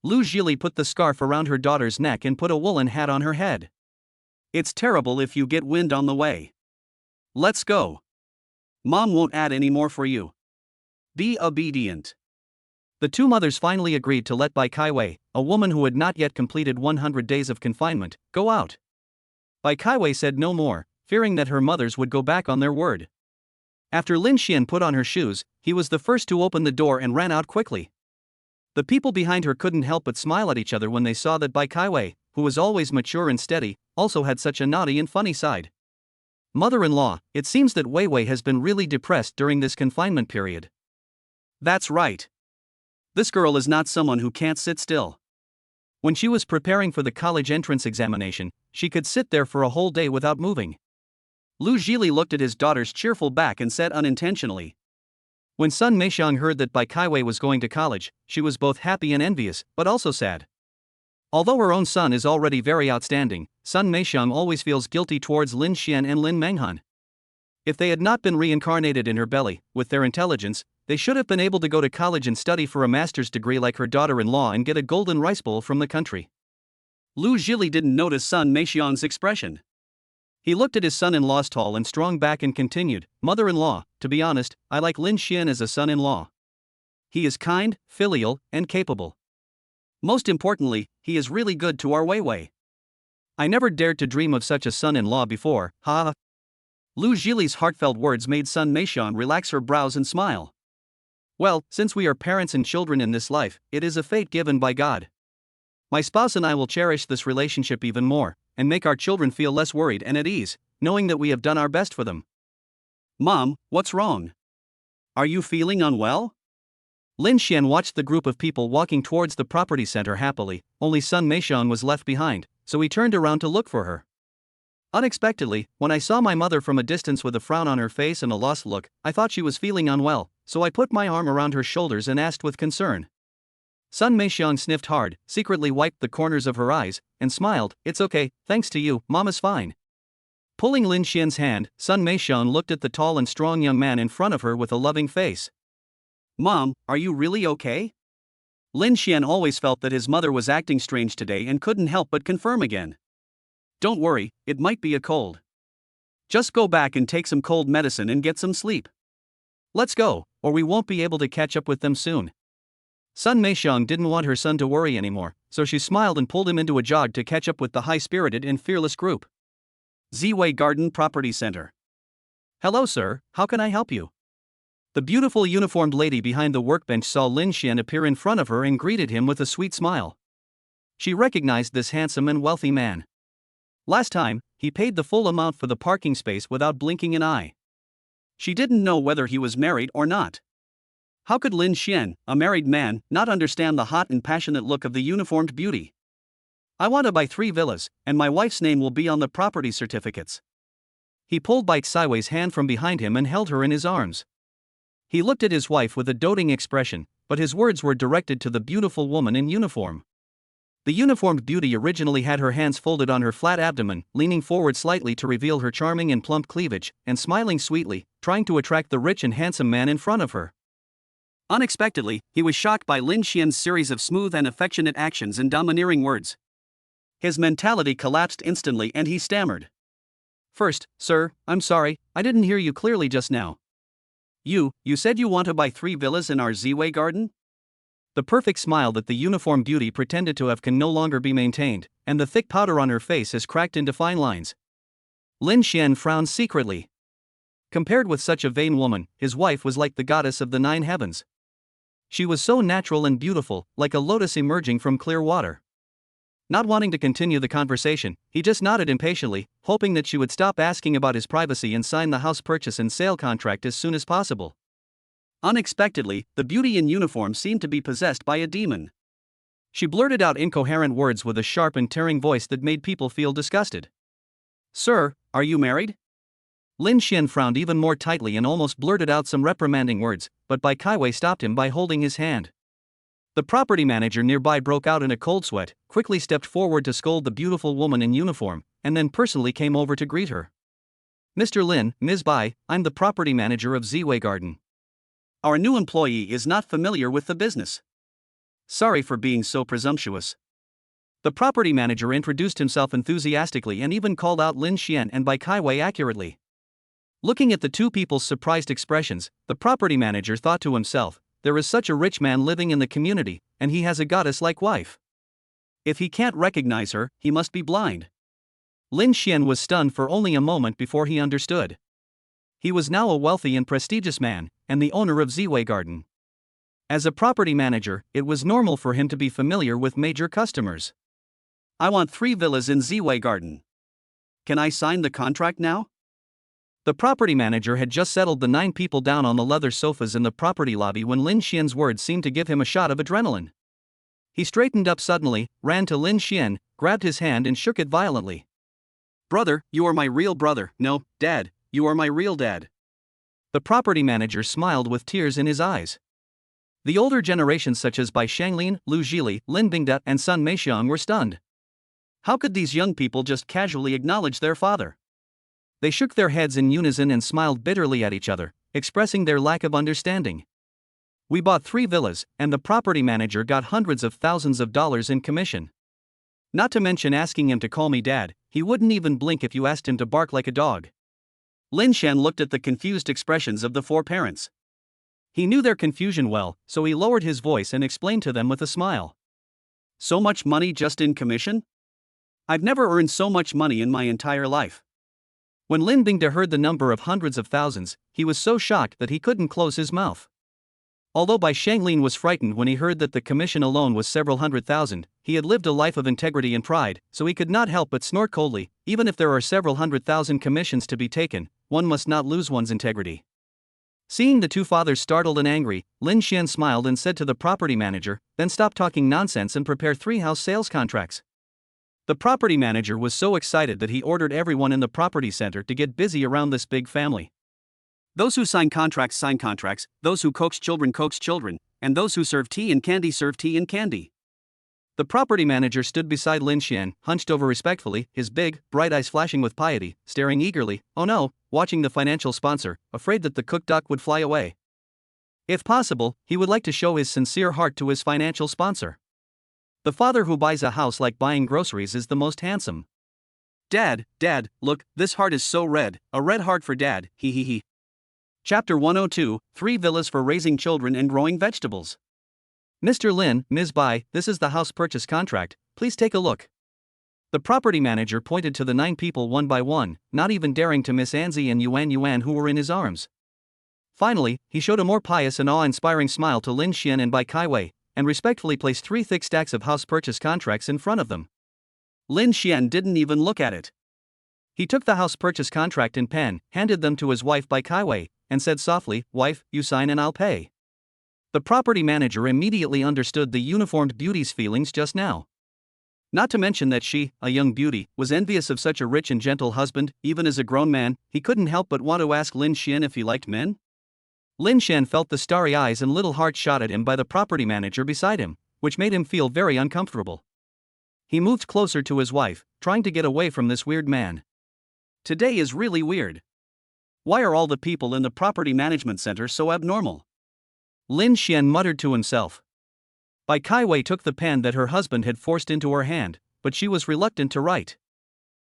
Lu Zhili put the scarf around her daughter's neck and put a woolen hat on her head. It's terrible if you get wind on the way. Let's go. Mom won't add any more for you. Be obedient. The 2 mothers finally agreed to let Bai Kaiwei, a woman who had not yet completed 100 days of confinement, go out. Bai Kaiwei said no more, fearing that her mothers would go back on their word. After Lin Xian put on her shoes, he was the first to open the door and ran out quickly. The people behind her couldn't help but smile at each other when they saw that Bai Kaiwei, who was always mature and steady, also had such a naughty and funny side. Mother-in-law, it seems that Wei Wei has been really depressed during this confinement period. That's right. This girl is not someone who can't sit still. When she was preparing for the college entrance examination, she could sit there for a whole day without moving. Lu Zhili looked at his daughter's cheerful back and said unintentionally. When Sun Meixiang heard that Bai Kaiwei was going to college, she was both happy and envious, but also sad. Although her own son is already very outstanding, Sun Meixiang always feels guilty towards Lin Xian and Lin Menghan. If they had not been reincarnated in her belly, with their intelligence, they should have been able to go to college and study for a master's degree like her daughter-in-law and get a golden rice bowl from the country. Lu Zhili didn't notice Sun Meixiang's expression. He looked at his son-in-law's tall and strong back and continued, "Mother-in-law, to be honest, I like Lin Xian as a son-in-law. He is kind, filial, and capable. Most importantly, he is really good to our Wei Wei. I never dared to dream of such a son-in-law before, ha." Lu Zhili's heartfelt words made Sun Meixiang relax her brows and smile. Well, since we are parents and children in this life, it is a fate given by God. My spouse and I will cherish this relationship even more, and make our children feel less worried and at ease, knowing that we have done our best for them. Mom, what's wrong? Are you feeling unwell? Lin Xian watched the group of people walking towards the property center happily. Only Sun Meixiang was left behind, so he turned around to look for her. Unexpectedly, when I saw my mother from a distance with a frown on her face and a lost look, I thought she was feeling unwell, so I put my arm around her shoulders and asked with concern. Sun Meixiang sniffed hard, secretly wiped the corners of her eyes, and smiled. "It's okay, thanks to you, Mama's fine." Pulling Lin Xian's hand, Sun Meixiang looked at the tall and strong young man in front of her with a loving face. "Mom, are you really okay?" Lin Xian always felt that his mother was acting strange today and couldn't help but confirm again. "Don't worry, it might be a cold. Just go back and take some cold medicine and get some sleep. Let's go, or we won't be able to catch up with them soon." Sun Meixiang didn't want her son to worry anymore, so she smiled and pulled him into a jog to catch up with the high-spirited and fearless group. Ziwei Garden Property Center. "Hello sir, how can I help you?" The beautiful uniformed lady behind the workbench saw Lin Xian appear in front of her and greeted him with a sweet smile. She recognized this handsome and wealthy man. Last time, he paid the full amount for the parking space without blinking an eye. She didn't know whether he was married or not. How could Lin Xian, a married man, not understand the hot and passionate look of the uniformed beauty? "I want to buy 3 villas, and my wife's name will be on the property certificates." He pulled Bai Siwei's hand from behind him and held her in his arms. He looked at his wife with a doting expression, but his words were directed to the beautiful woman in uniform. The uniformed beauty originally had her hands folded on her flat abdomen, leaning forward slightly to reveal her charming and plump cleavage, and smiling sweetly, trying to attract the rich and handsome man in front of her. Unexpectedly, he was shocked by Lin Xian's series of smooth and affectionate actions and domineering words. His mentality collapsed instantly and he stammered. "First, sir, I'm sorry, I didn't hear you clearly just now." You said you want to buy 3 villas in our Ziwei Garden?" The perfect smile that the uniformed beauty pretended to have can no longer be maintained, and the thick powder on her face has cracked into fine lines. Lin Xian frowned secretly. Compared with such a vain woman, his wife was like the goddess of the 9 heavens. She was so natural and beautiful, like a lotus emerging from clear water. Not wanting to continue the conversation, he just nodded impatiently, hoping that she would stop asking about his privacy and sign the house purchase and sale contract as soon as possible. Unexpectedly, the beauty in uniform seemed to be possessed by a demon. She blurted out incoherent words with a sharp and tearing voice that made people feel disgusted. "Sir, are you married?" Lin Xian frowned even more tightly and almost blurted out some reprimanding words, but Bai Kaiwei stopped him by holding his hand. The property manager nearby broke out in a cold sweat, quickly stepped forward to scold the beautiful woman in uniform, and then personally came over to greet her. "Mr. Lin, Ms. Bai, I'm the property manager of Ziwei Garden. Our new employee is not familiar with the business. Sorry for being so presumptuous." The property manager introduced himself enthusiastically and even called out Lin Xian and Bai Kaiwei accurately. Looking at the two people's surprised expressions, the property manager thought to himself, there is such a rich man living in the community, and he has a goddess-like wife. If he can't recognize her, he must be blind. Lin Xian was stunned for only a moment before he understood. He was now a wealthy and prestigious man, and the owner of Ziwei Garden. As a property manager, it was normal for him to be familiar with major customers. "I want 3 villas in Ziwei Garden. Can I sign the contract now?" The property manager had just settled the 9 people down on the leather sofas in the property lobby when Lin Xian's words seemed to give him a shot of adrenaline. He straightened up suddenly, ran to Lin Xian, grabbed his hand and shook it violently. "Brother, you are my real brother. No, Dad, you are my real dad." The property manager smiled with tears in his eyes. The older generations such as Bai Shanglin, Lu Zhili, Lin Bingda, and Sun Meixiang were stunned. How could these young people just casually acknowledge their father? They shook their heads in unison and smiled bitterly at each other, expressing their lack of understanding. "We bought 3 villas, and the property manager got hundreds of thousands of dollars in commission. Not to mention asking him to call me dad, he wouldn't even blink if you asked him to bark like a dog." Lin Xian looked at the confused expressions of the 4 parents. He knew their confusion well, so he lowered his voice and explained to them with a smile. "So much money just in commission? I've never earned so much money in my entire life." When Lin Bingda heard the number of hundreds of thousands, he was so shocked that he couldn't close his mouth. Although Bai Shanglin was frightened when he heard that the commission alone was several hundred thousand, he had lived a life of integrity and pride, so he could not help but snort coldly. Even if there are several hundred thousand commissions to be taken, one must not lose one's integrity. Seeing the two fathers startled and angry, Lin Xian smiled and said to the property manager, "Then stop talking nonsense and prepare 3 house sales contracts." The property manager was so excited that he ordered everyone in the property center to get busy around this big family. Those who sign contracts, those who coax children, and those who serve tea and candy serve tea and candy. The property manager stood beside Lin Xian, hunched over respectfully, his big, bright eyes flashing with piety, staring eagerly, oh no, watching the financial sponsor, afraid that the cooked duck would fly away. If possible, he would like to show his sincere heart to his financial sponsor. The father who buys a house like buying groceries is the most handsome. Dad, look, this heart is so red, a red heart for Dad, he he he. Chapter 102, 3 Villas for Raising Children and Growing Vegetables. Mr. Lin, Ms. Bai, this is the house purchase contract, please take a look. The property manager pointed to the 9 people one by one, not even daring to miss Anzi and Yuan who were in his arms. Finally, he showed a more pious and awe-inspiring smile to Lin Xian and Bai Kaiwei, and respectfully placed 3 thick stacks of house purchase contracts in front of them. Lin Xian didn't even look at it. He took the house purchase contract and pen, handed them to his wife Bai Kaiwei, and said softly, "Wife, you sign and I'll pay." The property manager immediately understood the uniformed beauty's feelings just now. Not to mention that she, a young beauty, was envious of such a rich and gentle husband. Even as a grown man, he couldn't help but want to ask Lin Xian if he liked men. Lin Xian felt the starry eyes and little heart shot at him by the property manager beside him, which made him feel very uncomfortable. He moved closer to his wife, trying to get away from this weird man. Today is really weird. Why are all the people in the property management center so abnormal? Lin Xian muttered to himself. Bai Kaiwei took the pen that her husband had forced into her hand, but she was reluctant to write.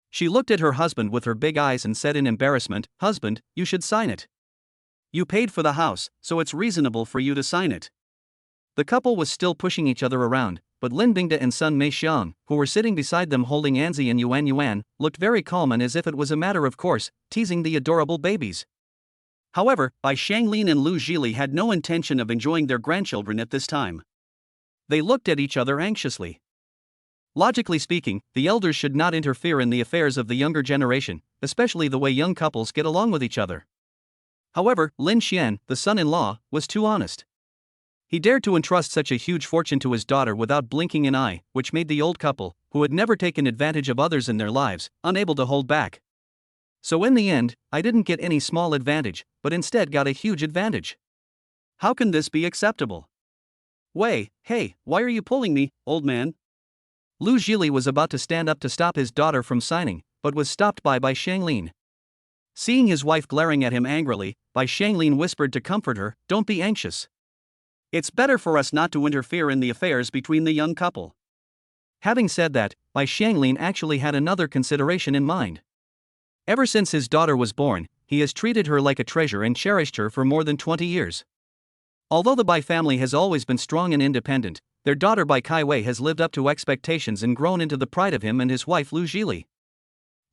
She looked at her husband with her big eyes and said in embarrassment, "Husband, you should sign it. You paid for the house, so it's reasonable for you to sign it." The couple was still pushing each other around, but Lin Bingda and son Mei Xiang, who were sitting beside them holding Anzi and Yuan, looked very calm and as if it was a matter of course, teasing the adorable babies. However, Bai Shanglin and Lu Zhili had no intention of enjoying their grandchildren at this time. They looked at each other anxiously. Logically speaking, the elders should not interfere in the affairs of the younger generation, especially the way young couples get along with each other. However, Lin Xian, the son-in-law, was too honest. He dared to entrust such a huge fortune to his daughter without blinking an eye, which made the old couple, who had never taken advantage of others in their lives, unable to hold back. So in the end, I didn't get any small advantage, but instead got a huge advantage. How can this be acceptable? Hey, why are you pulling me, old man? Lu Zhili was about to stand up to stop his daughter from signing, but was stopped by Shanglin. Seeing his wife glaring at him angrily, Bai Shanglin whispered to comfort her, "Don't be anxious. It's better for us not to interfere in the affairs between the young couple." Having said that, Bai Shanglin actually had another consideration in mind. Ever since his daughter was born, he has treated her like a treasure and cherished her for more than 20 years. Although the Bai family has always been strong and independent, their daughter Bai Kaiwei has lived up to expectations and grown into the pride of him and his wife Lu Zhili.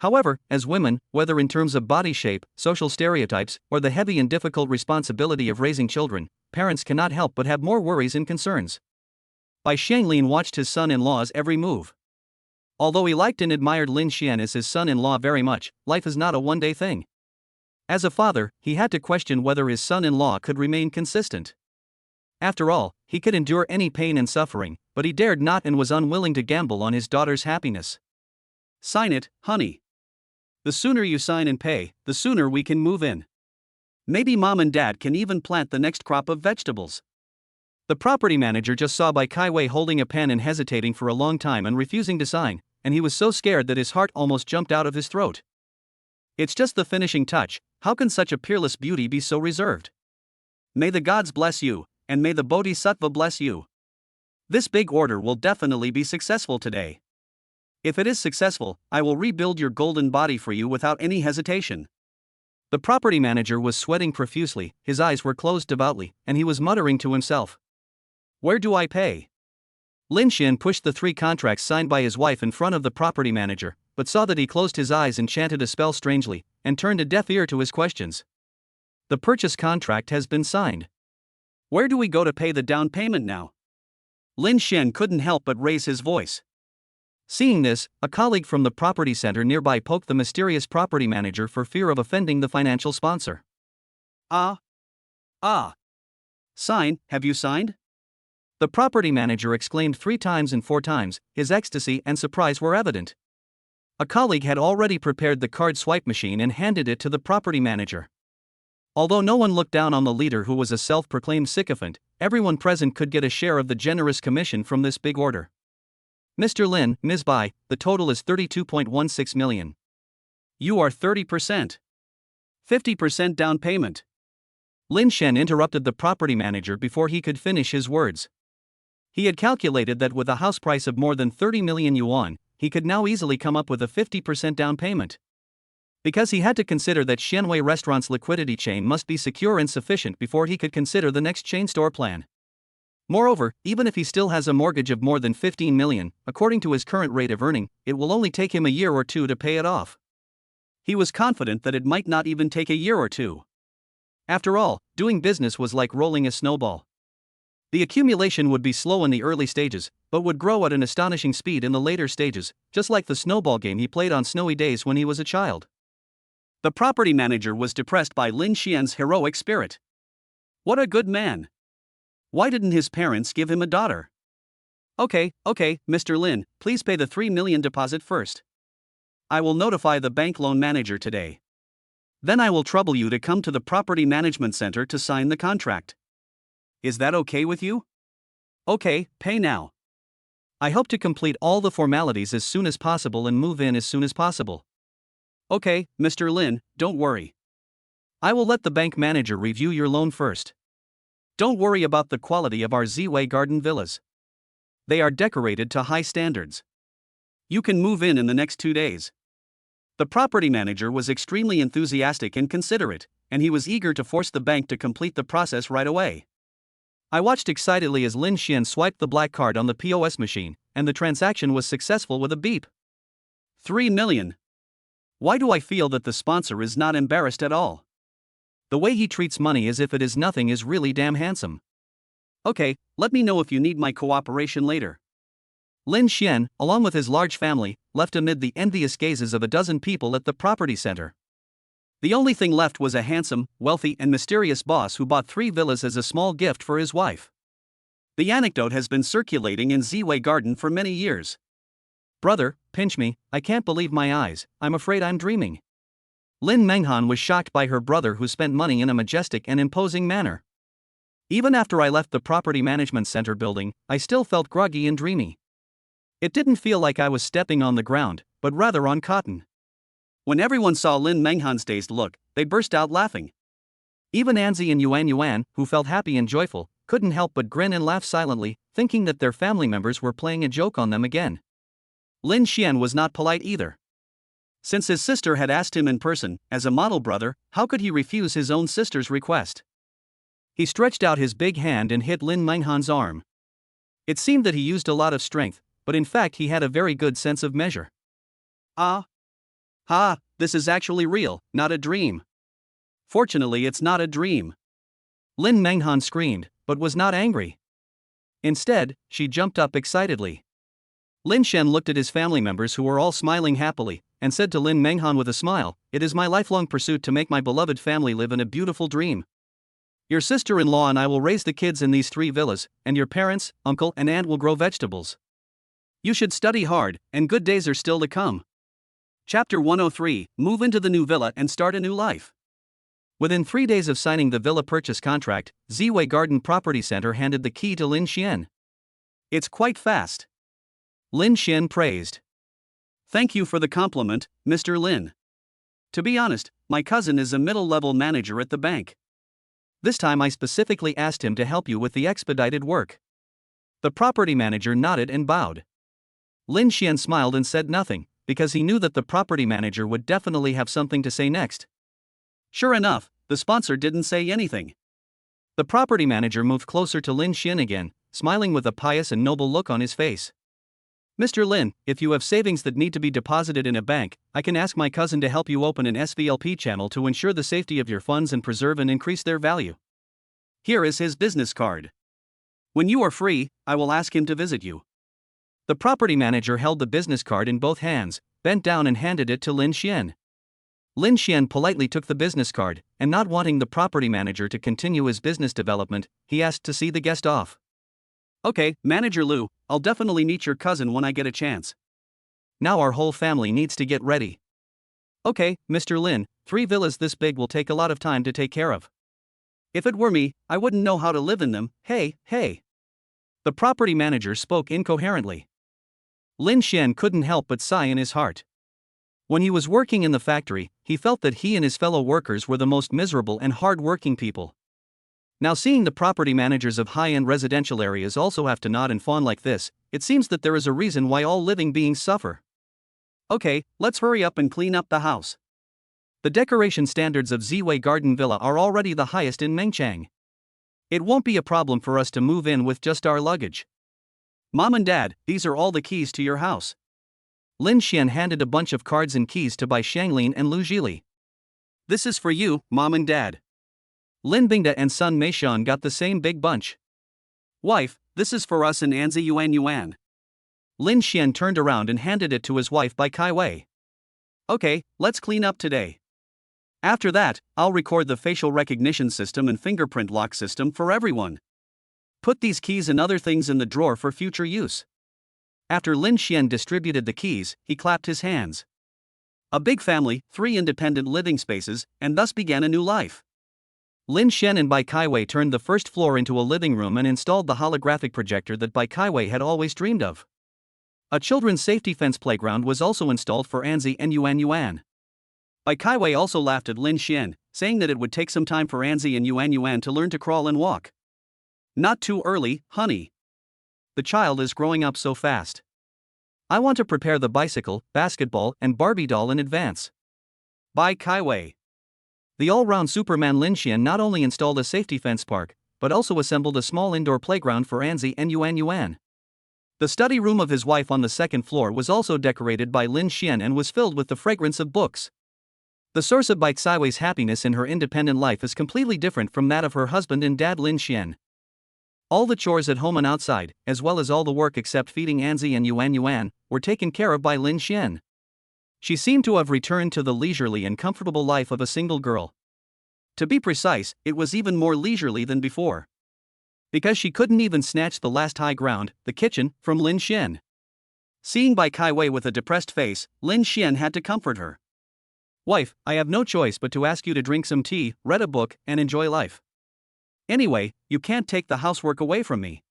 However, as women, whether in terms of body shape, social stereotypes, or the heavy and difficult responsibility of raising children, parents cannot help but have more worries and concerns. Bai Shanglin watched his son-in-law's every move. Although he liked and admired Lin Xian as his son-in-law very much, life is not a one-day thing. As a father, he had to question whether his son-in-law could remain consistent. After all, he could endure any pain and suffering, but he dared not and was unwilling to gamble on his daughter's happiness. "Sign it, honey. The sooner you sign and pay, the sooner we can move in. Maybe mom and dad can even plant the next crop of vegetables." The property manager just saw Bai Kaiwei holding a pen and hesitating for a long time and refusing to sign, and he was so scared that his heart almost jumped out of his throat. It's just the finishing touch. How can such a peerless beauty be so reserved? May the gods bless you, and may the Bodhisattva bless you. This big order will definitely be successful today. If it is successful, I will rebuild your golden body for you without any hesitation. The property manager was sweating profusely, his eyes were closed devoutly, and he was muttering to himself. "Where do I pay?" Lin Xian pushed the 3 contracts signed by his wife in front of the property manager, but saw that he closed his eyes and chanted a spell strangely, and turned a deaf ear to his questions. The purchase contract has been signed. Where do we go to pay the down payment now? Lin Xian couldn't help but raise his voice. Seeing this, a colleague from the property center nearby poked the mysterious property manager for fear of offending the financial sponsor. Sign, have you signed? The property manager exclaimed 3 times and 4 times, his ecstasy and surprise were evident. A colleague had already prepared the card swipe machine and handed it to the property manager. Although no one looked down on the leader who was a self-proclaimed sycophant, everyone present could get a share of the generous commission from this big order. Mr. Lin, Ms. Bai, the total is 32.16 million. You are 30%. 50% down payment. Lin Shen interrupted the property manager before he could finish his words. He had calculated that with a house price of more than 30 million yuan, he could now easily come up with a 50% down payment. Because he had to consider that Xianwei Restaurant's liquidity chain must be secure and sufficient before he could consider the next chain store plan. Moreover, even if he still has a mortgage of more than 15 million, according to his current rate of earning, it will only take him a year or two to pay it off. He was confident that it might not even take a year or two. After all, doing business was like rolling a snowball. The accumulation would be slow in the early stages, but would grow at an astonishing speed in the later stages, just like the snowball game he played on snowy days when he was a child. The property manager was depressed by Lin Xian's heroic spirit. What a good man! Why didn't his parents give him a daughter? Okay, Mr. Lin, please pay the 3 million deposit first. I will notify the bank loan manager today. Then I will trouble you to come to the property management center to sign the contract. Is that okay with you? Okay, pay now. I hope to complete all the formalities as soon as possible and move in as soon as possible. Okay, Mr. Lin, don't worry. I will let the bank manager review your loan first. Don't worry about the quality of our Ziwei Garden villas. They are decorated to high standards. You can move in the next 2 days. The property manager was extremely enthusiastic and considerate, and he was eager to force the bank to complete the process right away. I watched excitedly as Lin Xian swiped the black card on the POS machine, and the transaction was successful with a beep. 3 million. Why do I feel that the sponsor is not embarrassed at all? The way he treats money as if it is nothing is really damn handsome. Okay, let me know if you need my cooperation later. Lin Xian, along with his large family, left amid the envious gazes of a dozen people at the property center. The only thing left was a handsome, wealthy, and mysterious boss who bought 3 villas as a small gift for his wife. The anecdote has been circulating in Ziwei Garden for many years. Brother, pinch me, I can't believe my eyes, I'm afraid I'm dreaming. Lin Menghan was shocked by her brother who spent money in a majestic and imposing manner. Even after I left the property management center building, I still felt groggy and dreamy. It didn't feel like I was stepping on the ground, but rather on cotton. When everyone saw Lin Menghan's dazed look, they burst out laughing. Even Anzi and Yuan, who felt happy and joyful, couldn't help but grin and laugh silently, thinking that their family members were playing a joke on them again. Lin Xian was not polite either. Since his sister had asked him in person, as a model brother, how could he refuse his own sister's request? He stretched out his big hand and hit Lin Menghan's arm. It seemed that he used a lot of strength, but in fact he had a very good sense of measure. This is actually real, not a dream. Fortunately, it's not a dream. Lin Menghan screamed, but was not angry. Instead, she jumped up excitedly. Lin Shen looked at his family members who were all smiling happily, and said to Lin Menghan with a smile, "It is my lifelong pursuit to make my beloved family live in a beautiful dream. Your sister-in-law and I will raise the kids in these 3 villas, and your parents, uncle and aunt will grow vegetables. You should study hard, and good days are still to come." Chapter 103, Move into the new villa and start a new life. Within 3 days of signing the villa purchase contract, Ziwei Garden Property Center handed the key to Lin Xian. It's quite fast. Lin Xian praised. Thank you for the compliment, Mr. Lin. To be honest, my cousin is a middle-level manager at the bank. This time I specifically asked him to help you with the expedited work. The property manager nodded and bowed. Lin Xian smiled and said nothing, because he knew that the property manager would definitely have something to say next. Sure enough, the sponsor didn't say anything. The property manager moved closer to Lin Xian again, smiling with a pious and noble look on his face. Mr. Lin, if you have savings that need to be deposited in a bank, I can ask my cousin to help you open an SVLP channel to ensure the safety of your funds and preserve and increase their value. Here is his business card. When you are free, I will ask him to visit you. The property manager held the business card in both hands, bent down and handed it to Lin Xian. Lin Xian politely took the business card, and not wanting the property manager to continue his business development, he asked to see the guest off. Okay, Manager Lou, I'll definitely meet your cousin when I get a chance. Now our whole family needs to get ready. Okay, Mr. Lin, 3 villas this big will take a lot of time to take care of. If it were me, I wouldn't know how to live in them. Hey. The property manager spoke incoherently. Lin Xian couldn't help but sigh in his heart. When he was working in the factory, he felt that he and his fellow workers were the most miserable and hard-working people. Now seeing the property managers of high-end residential areas also have to nod and fawn like this, it seems that there is a reason why all living beings suffer. Okay, let's hurry up and clean up the house. The decoration standards of Ziwei Garden Villa are already the highest in Mengchang. It won't be a problem for us to move in with just our luggage. Mom and Dad, these are all the keys to your house. Lin Xian handed a bunch of cards and keys to Bai Shanglin and Lu Jili. This is for you, Mom and Dad. Lin Bingda and son Meishan got the same big bunch. Wife, this is for us and Anzi Yuan. Lin Xian turned around and handed it to his wife Bai Kai Wei. Okay, let's clean up today. After that, I'll record the facial recognition system and fingerprint lock system for everyone. Put these keys and other things in the drawer for future use. After Lin Xian distributed the keys, he clapped his hands. A big family, 3 independent living spaces, and thus began a new life. Lin Xian and Bai Kaiwei turned the first floor into a living room and installed the holographic projector that Bai Kaiwei had always dreamed of. A children's safety fence playground was also installed for Anzi and Yuan. Bai Kaiwei also laughed at Lin Xian, saying that it would take some time for Anzi and Yuan to learn to crawl and walk. Not too early, honey. The child is growing up so fast. I want to prepare the bicycle, basketball, and Barbie doll in advance. Bai Kaiwei. The all-round Superman Lin Xian not only installed a safety fence park, but also assembled a small indoor playground for Anzi and Yuan. The study room of his wife on the second floor was also decorated by Lin Xian and was filled with the fragrance of books. The source of Bai Kaiwei's happiness in her independent life is completely different from that of her husband and dad Lin Xian. All the chores at home and outside, as well as all the work except feeding Anzi and Yuan, were taken care of by Lin Xian. She seemed to have returned to the leisurely and comfortable life of a single girl. To be precise, it was even more leisurely than before. Because she couldn't even snatch the last high ground, the kitchen, from Lin Xian. Seeing Bai Kaiwei with a depressed face, Lin Xian had to comfort her. Wife, I have no choice but to ask you to drink some tea, read a book, and enjoy life. Anyway, you can't take the housework away from me.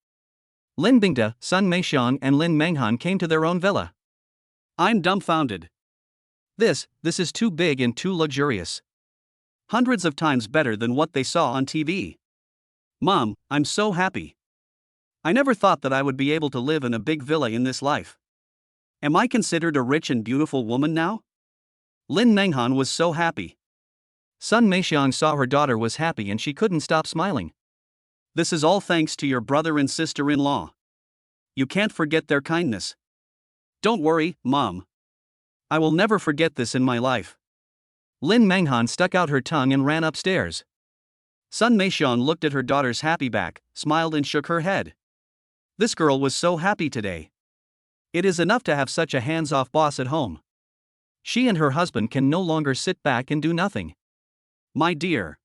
Lin Bingda, Sun Meixiang, and Lin Menghan came to their own villa. I'm dumbfounded. This is too big and too luxurious. Hundreds of times better than what they saw on TV. Mom, I'm so happy. I never thought that I would be able to live in a big villa in this life. Am I considered a rich and beautiful woman now? Lin Menghan was so happy. Sun Meixiang saw her daughter was happy and she couldn't stop smiling. This is all thanks to your brother and sister-in-law. You can't forget their kindness. Don't worry, Mom. I will never forget this in my life. Lin Menghan stuck out her tongue and ran upstairs. Sun Meixiang looked at her daughter's happy back, smiled and shook her head. This girl was so happy today. It is enough to have such a hands-off boss at home. She and her husband can no longer sit back and do nothing. My dear.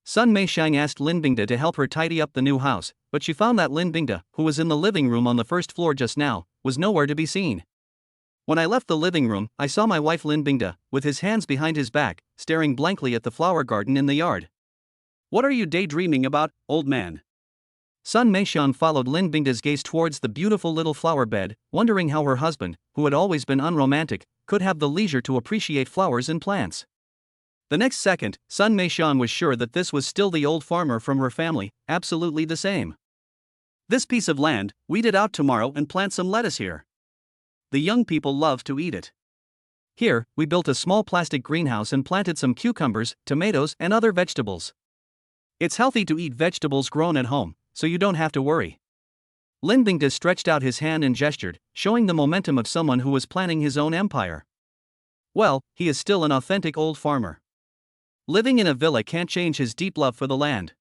Sun Meixiang asked Lin Bingda to help her tidy up the new house, but she found that Lin Bingda, who was in the living room on the first floor just now, was nowhere to be seen. When I left the living room, I saw my wife Lin Bingda, with his hands behind his back, staring blankly at the flower garden in the yard. What are you daydreaming about, old man? Sun Meixiang followed Lin Bingda's gaze towards the beautiful little flower bed, wondering how her husband, who had always been unromantic, could have the leisure to appreciate flowers and plants. The next second, Sun Meixiang was sure that this was still the old farmer from her family, absolutely the same. This piece of land, weed it out tomorrow and plant some lettuce here. The young people love to eat it. Here, we built a small plastic greenhouse and planted some cucumbers, tomatoes, and other vegetables. It's healthy to eat vegetables grown at home, so you don't have to worry. Lin Bingda stretched out his hand and gestured, showing the momentum of someone who was planning his own empire. Well, he is still an authentic old farmer. Living in a villa can't change his deep love for the land.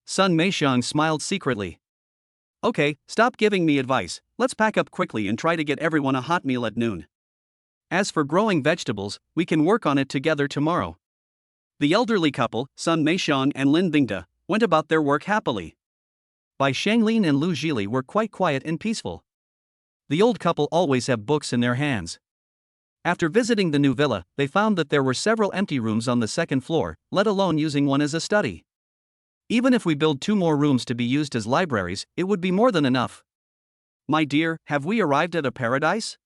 Sun Meixiang smiled secretly. Okay, stop giving me advice, let's pack up quickly and try to get everyone a hot meal at noon. As for growing vegetables, we can work on it together tomorrow. The elderly couple, Sun Meixiang and Lin Bingda, went about their work happily. Bai Shanglin and Lu Zhili were quite quiet and peaceful. The old couple always have books in their hands. After visiting the new villa, they found that there were several empty rooms on the second floor, let alone using one as a study. Even if we build 2 more rooms to be used as libraries, it would be more than enough. My dear, have we arrived at a paradise?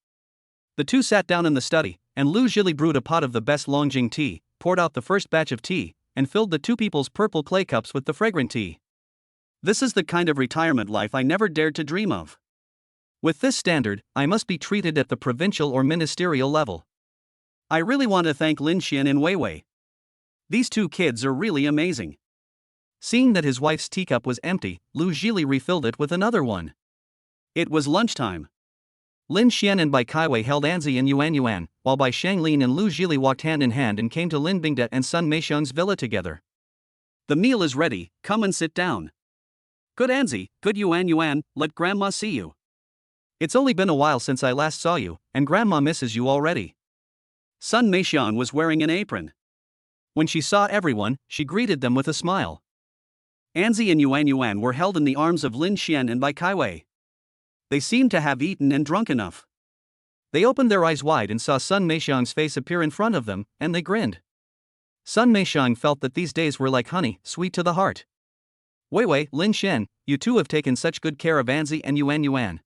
The two sat down in the study, and Lu Zhili brewed a pot of the best Longjing tea, poured out the first batch of tea, and filled the 2 people's purple clay cups with the fragrant tea. This is the kind of retirement life I never dared to dream of. With this standard, I must be treated at the provincial or ministerial level. I really want to thank Lin Xian and Wei Wei. These 2 kids are really amazing. Seeing that his wife's teacup was empty, Lu Zhili refilled it with another one. It was lunchtime. Lin Xian and Bai Kaiwei held Anzi and Yuan, while Bai Shanglin and Lu Zhili walked hand in hand and came to Lin Bingde and Sun Meixiang's villa together. The meal is ready, come and sit down. Good Anzi, good Yuan, let Grandma see you. It's only been a while since I last saw you, and Grandma misses you already. Sun Meixiang was wearing an apron. When she saw everyone, she greeted them with a smile. Anzi and Yuan were held in the arms of Lin Xian and Bai Kaiwei. They seemed to have eaten and drunk enough. They opened their eyes wide and saw Sun Meixiang's face appear in front of them, and they grinned. Sun Meixiang felt that these days were like honey, sweet to the heart. Wei Wei, Lin Xian, you two have taken such good care of Anzi and Yuan.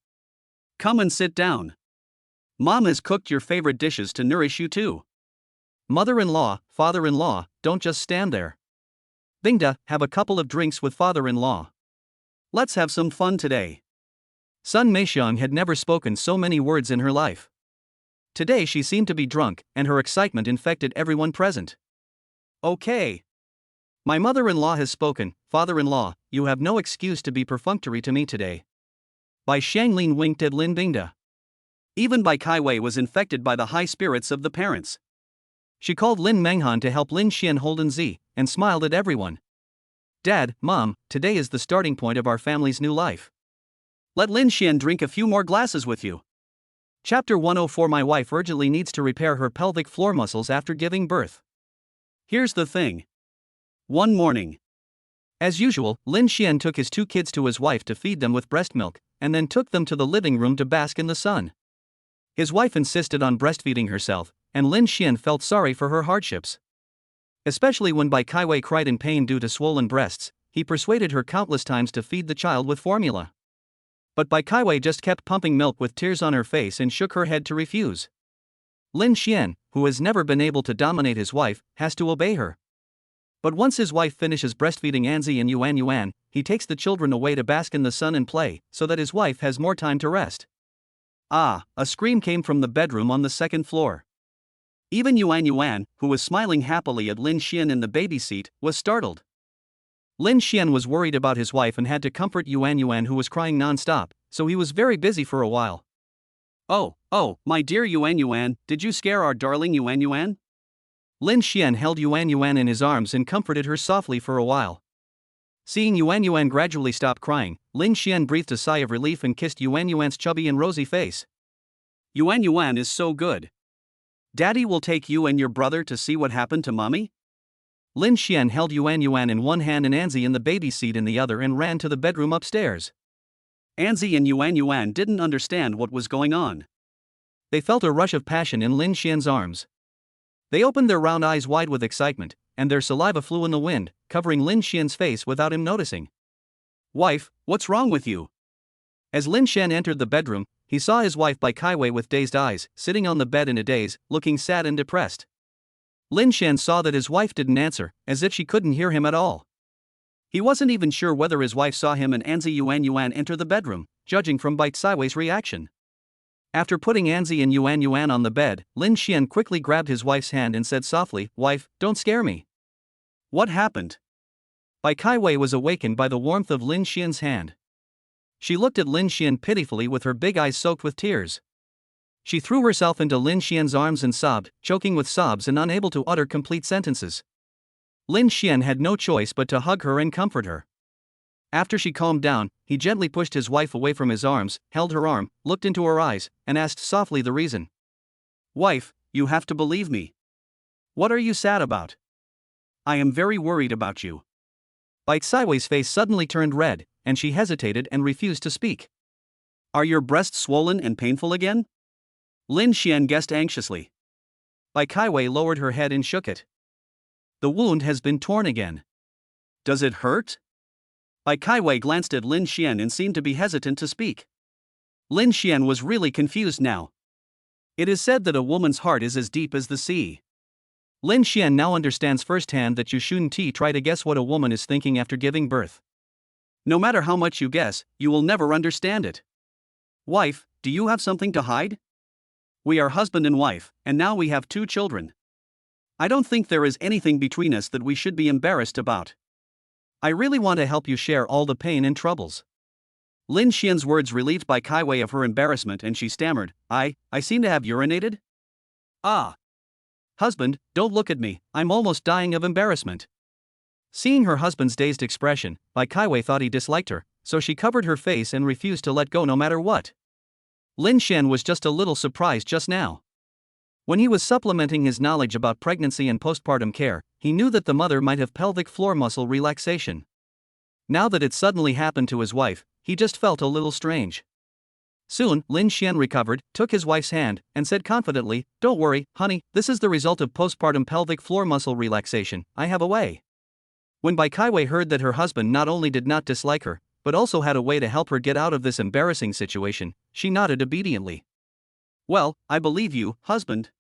Come and sit down. Mom has cooked your favorite dishes to nourish you too. Mother-in-law, father-in-law, don't just stand there. Bingde, have a couple of drinks with father-in-law. Let's have some fun today. Sun Meixiang had never spoken so many words in her life. Today she seemed to be drunk, and her excitement infected everyone present. Okay. My mother-in-law has spoken, father-in-law, you have no excuse to be perfunctory to me today. Bai Shanglin winked at Lin Bingde. Even Bai Kaiwei was infected by the high spirits of the parents. She called Lin Menghan to help Lin Xian hold Anzi, and smiled at everyone. Dad, Mom, today is the starting point of our family's new life. Let Lin Xian drink a few more glasses with you. Chapter 104. My wife urgently needs to repair her pelvic floor muscles after giving birth. Here's the thing. One morning. As usual, Lin Xian took his 2 kids to his wife to feed them with breast milk, and then took them to the living room to bask in the sun. His wife insisted on breastfeeding herself, and Lin Xian felt sorry for her hardships. Especially when Bai Kaiwei cried in pain due to swollen breasts, he persuaded her countless times to feed the child with formula. But Bai Kaiwei just kept pumping milk with tears on her face and shook her head to refuse. Lin Xian, who has never been able to dominate his wife, has to obey her. But once his wife finishes breastfeeding Anzi and Yuan, he takes the children away to bask in the sun and play, so that his wife has more time to rest. Ah, a scream came from the bedroom on the second floor. Even Yuan, who was smiling happily at Lin Xian in the baby seat, was startled. Lin Xian was worried about his wife and had to comfort Yuan, who was crying non-stop, so he was very busy for a while. Oh, my dear Yuan, did you scare our darling Yuan? Lin Xian held Yuan in his arms and comforted her softly for a while. Seeing Yuan gradually stop crying, Lin Xian breathed a sigh of relief and kissed Yuan's chubby and rosy face. Yuan is so good. Daddy will take you and your brother to see what happened to mommy? Lin Xian held Yuan in one hand and Anzi in the baby seat in the other and ran to the bedroom upstairs. Anzi and Yuan didn't understand what was going on. They felt a rush of passion in Lin Xian's arms. They opened their round eyes wide with excitement, and their saliva flew in the wind, covering Lin Xian's face without him noticing. Wife, what's wrong with you? As Lin Xian entered the bedroom, he saw his wife Bai Kaiwei with dazed eyes, sitting on the bed in a daze, looking sad and depressed. Lin Xian saw that his wife didn't answer, as if she couldn't hear him at all. He wasn't even sure whether his wife saw him and Anzi Yuan enter the bedroom, judging from Bai Kaiwei's reaction. After putting Anzi and Yuan on the bed, Lin Xian quickly grabbed his wife's hand and said softly, "Wife, don't scare me." What happened? Bai Kaiwei was awakened by the warmth of Lin Xian's hand. She looked at Lin Xian pitifully with her big eyes soaked with tears. She threw herself into Lin Xian's arms and sobbed, choking with sobs and unable to utter complete sentences. Lin Xian had no choice but to hug her and comfort her. After she calmed down, he gently pushed his wife away from his arms, held her arm, looked into her eyes, and asked softly the reason. Wife, you have to believe me. What are you sad about? I am very worried about you. Bai Kaiwei's face suddenly turned red, and she hesitated and refused to speak. Are your breasts swollen and painful again? Lin Xian guessed anxiously. Bai Kaiwei lowered her head and shook it. The wound has been torn again. Does it hurt? Bai Kaiwei glanced at Lin Xian and seemed to be hesitant to speak. Lin Xian was really confused now. It is said that a woman's heart is as deep as the sea. Lin Xian now understands firsthand that you shouldn't try to guess what a woman is thinking after giving birth. No matter how much you guess, you will never understand it. Wife, do you have something to hide? We are husband and wife, and now we have 2 children. I don't think there is anything between us that we should be embarrassed about. I really want to help you share all the pain and troubles. Lin Xian's words relieved Bai Kaiwei of her embarrassment and she stammered, I seem to have urinated? Ah. Husband, don't look at me, I'm almost dying of embarrassment. Seeing her husband's dazed expression, Bai Kaiwei thought he disliked her, so she covered her face and refused to let go no matter what. Lin Xian was just a little surprised just now. When he was supplementing his knowledge about pregnancy and postpartum care, he knew that the mother might have pelvic floor muscle relaxation. Now that it suddenly happened to his wife, he just felt a little strange. Soon, Lin Xian recovered, took his wife's hand, and said confidently, Don't worry, honey, this is the result of postpartum pelvic floor muscle relaxation, I have a way. When Bai Kaiwei heard that her husband not only did not dislike her, but also had a way to help her get out of this embarrassing situation, she nodded obediently. Well, I believe you, husband.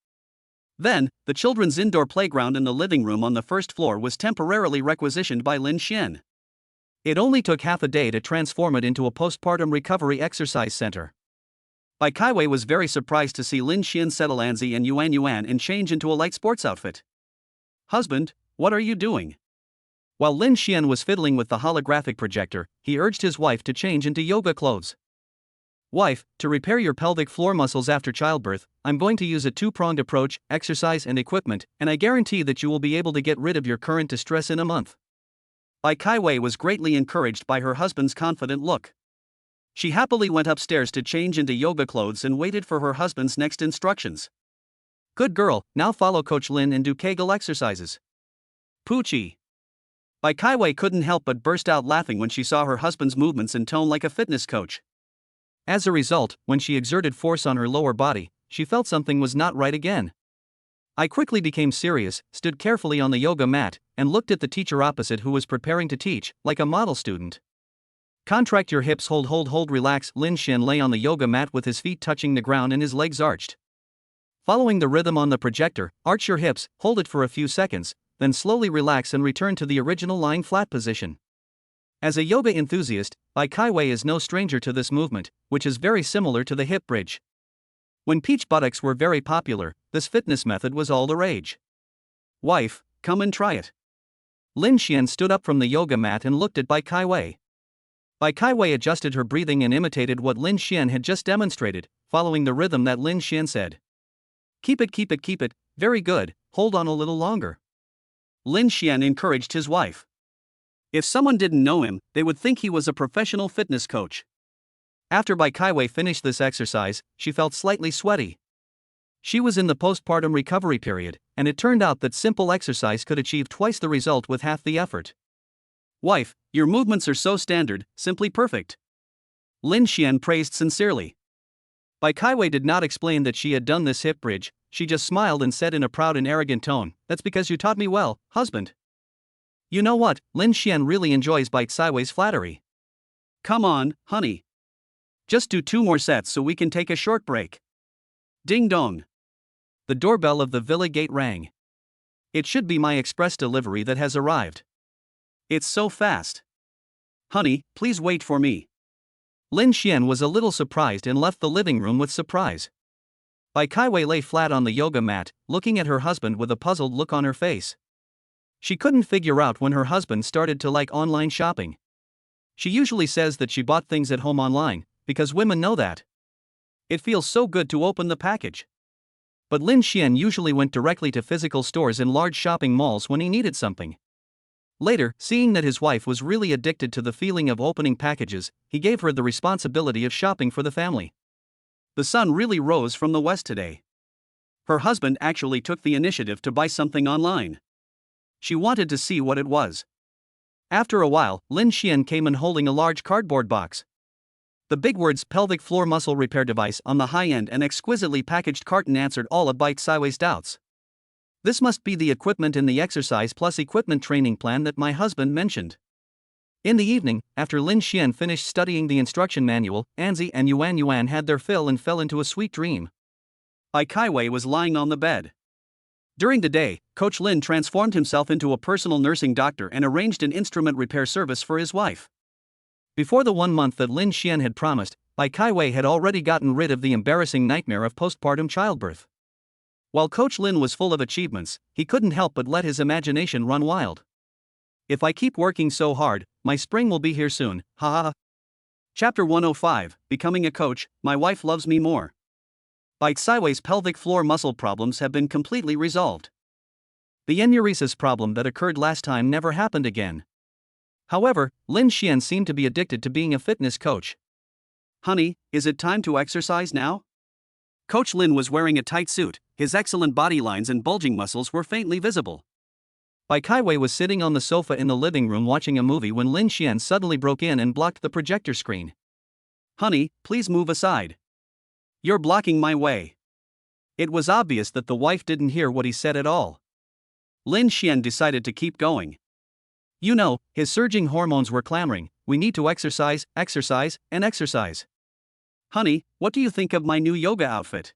Then, the children's indoor playground in the living room on the first floor was temporarily requisitioned by Lin Xian. It only took half a day to transform it into a postpartum recovery exercise center. Bai Kaiwei was very surprised to see Lin Xian settle Anzi and Yuan and change into a light sports outfit. Husband, what are you doing? While Lin Xian was fiddling with the holographic projector, he urged his wife to change into yoga clothes. Wife, to repair your pelvic floor muscles after childbirth, I'm going to use a 2-pronged approach, exercise and equipment, and I guarantee that you will be able to get rid of your current distress in a month. Bai Kaiwei was greatly encouraged by her husband's confident look. She happily went upstairs to change into yoga clothes and waited for her husband's next instructions. Good girl, now follow Coach Lin and do Kegel exercises. Poochie. Bai Kaiwei couldn't help but burst out laughing when she saw her husband's movements and tone like a fitness coach. As a result, when she exerted force on her lower body, she felt something was not right again. I quickly became serious, stood carefully on the yoga mat, and looked at the teacher opposite who was preparing to teach, like a model student. Contract your hips, hold, relax. Lin Xian lay on the yoga mat with his feet touching the ground and his legs arched. Following the rhythm on the projector, arch your hips, hold it for a few seconds, then slowly relax and return to the original lying flat position. As a yoga enthusiast, Bai Kaiwei is no stranger to this movement, which is very similar to the hip bridge. When peach buttocks were very popular, this fitness method was all the rage. Wife, come and try it. Lin Xian stood up from the yoga mat and looked at Bai Kaiwei. Bai Kaiwei adjusted her breathing and imitated what Lin Xian had just demonstrated, following the rhythm that Lin Xian said. Keep it, very good, hold on a little longer. Lin Xian encouraged his wife. If someone didn't know him, they would think he was a professional fitness coach. After Bai Kaiwei finished this exercise, she felt slightly sweaty. She was in the postpartum recovery period, and it turned out that simple exercise could achieve twice the result with half the effort. Wife, your movements are so standard, simply perfect. Lin Xian praised sincerely. Bai Kaiwei did not explain that she had done this hip bridge, she just smiled and said in a proud and arrogant tone, That's because you taught me well, husband. You know what, Lin Xian really enjoys Bai Kaiwei's flattery. Come on, honey. Just do 2 more sets so we can take a short break. Ding dong. The doorbell of the villa gate rang. It should be my express delivery that has arrived. It's so fast. Honey, please wait for me. Lin Xian was a little surprised and left the living room with surprise. Bai Kaiwei lay flat on the yoga mat, looking at her husband with a puzzled look on her face. She couldn't figure out when her husband started to like online shopping. She usually says that she bought things at home online, because women know that. It feels so good to open the package. But Lin Xian usually went directly to physical stores in large shopping malls when he needed something. Later, seeing that his wife was really addicted to the feeling of opening packages, he gave her the responsibility of shopping for the family. The sun really rose from the west today. Her husband actually took the initiative to buy something online. She wanted to see what it was. After a while, Lin Xian came in holding a large cardboard box. The big words pelvic floor muscle repair device on the high-end and exquisitely packaged carton answered all of Bite Siway's doubts. This must be the equipment in the exercise plus equipment training plan that my husband mentioned. In the evening, after Lin Xian finished studying the instruction manual, Anzi and Yuan had their fill and fell into a sweet dream. Bai Kaiwei was lying on the bed. During the day, Coach Lin transformed himself into a personal nursing doctor and arranged an instrument repair service for his wife. Before the 1 month that Lin Xian had promised, Bai Kaiwei had already gotten rid of the embarrassing nightmare of postpartum childbirth. While Coach Lin was full of achievements, he couldn't help but let his imagination run wild. If I keep working so hard, my spring will be here soon, ha ha ha. Chapter 105, Becoming a Coach, My Wife Loves Me More. Bite Siway's pelvic floor muscle problems have been completely resolved. The enuresis problem that occurred last time never happened again. However, Lin Xian seemed to be addicted to being a fitness coach. Honey, is it time to exercise now? Coach Lin was wearing a tight suit, his excellent body lines and bulging muscles were faintly visible. Bai Kaiwei was sitting on the sofa in the living room watching a movie when Lin Xian suddenly broke in and blocked the projector screen. Honey, please move aside. You're blocking my way. It was obvious that the wife didn't hear what he said at all. Lin Xian decided to keep going. You know, his surging hormones were clamoring, we need to exercise, exercise, and exercise. Honey, what do you think of my new yoga outfit?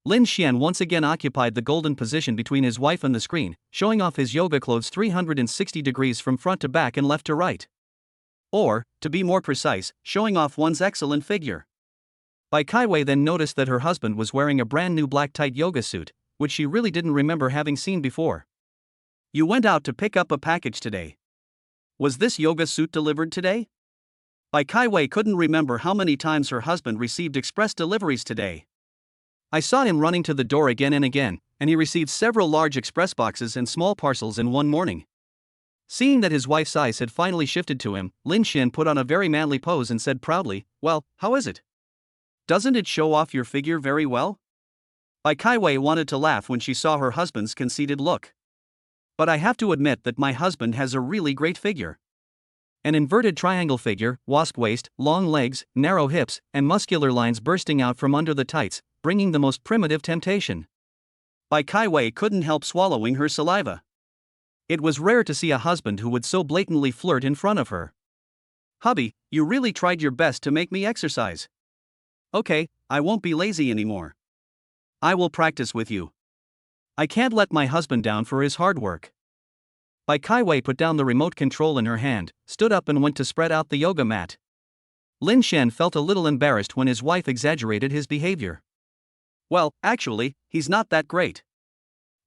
Lin Xian once again occupied the golden position between his wife and the screen, showing off his yoga clothes 360 degrees from front to back and left to right. Or, to be more precise, showing off one's excellent figure. Bai Kaiwei then noticed that her husband was wearing a brand new black tight yoga suit, which she really didn't remember having seen before. You went out to pick up a package today. Was this yoga suit delivered today? Bai Kaiwei couldn't remember how many times her husband received express deliveries today. I saw him running to the door again and again, and he received several large express boxes and small parcels in one morning. Seeing that his wife's eyes had finally shifted to him, Lin Xian put on a very manly pose and said proudly, "Well, how is it? Doesn't it show off your figure very well?" Bai Kaiwei wanted to laugh when she saw her husband's conceited look. But I have to admit that my husband has a really great figure. An inverted triangle figure, wasp waist, long legs, narrow hips, and muscular lines bursting out from under the tights, bringing the most primitive temptation. Bai Kaiwei couldn't help swallowing her saliva. It was rare to see a husband who would so blatantly flirt in front of her. Hubby, you really tried your best to make me exercise. Okay, I won't be lazy anymore. I will practice with you. I can't let my husband down for his hard work. Bai Kaiwei put down the remote control in her hand, stood up and went to spread out the yoga mat. Lin Xian felt a little embarrassed when his wife exaggerated his behavior. Well, actually, he's not that great.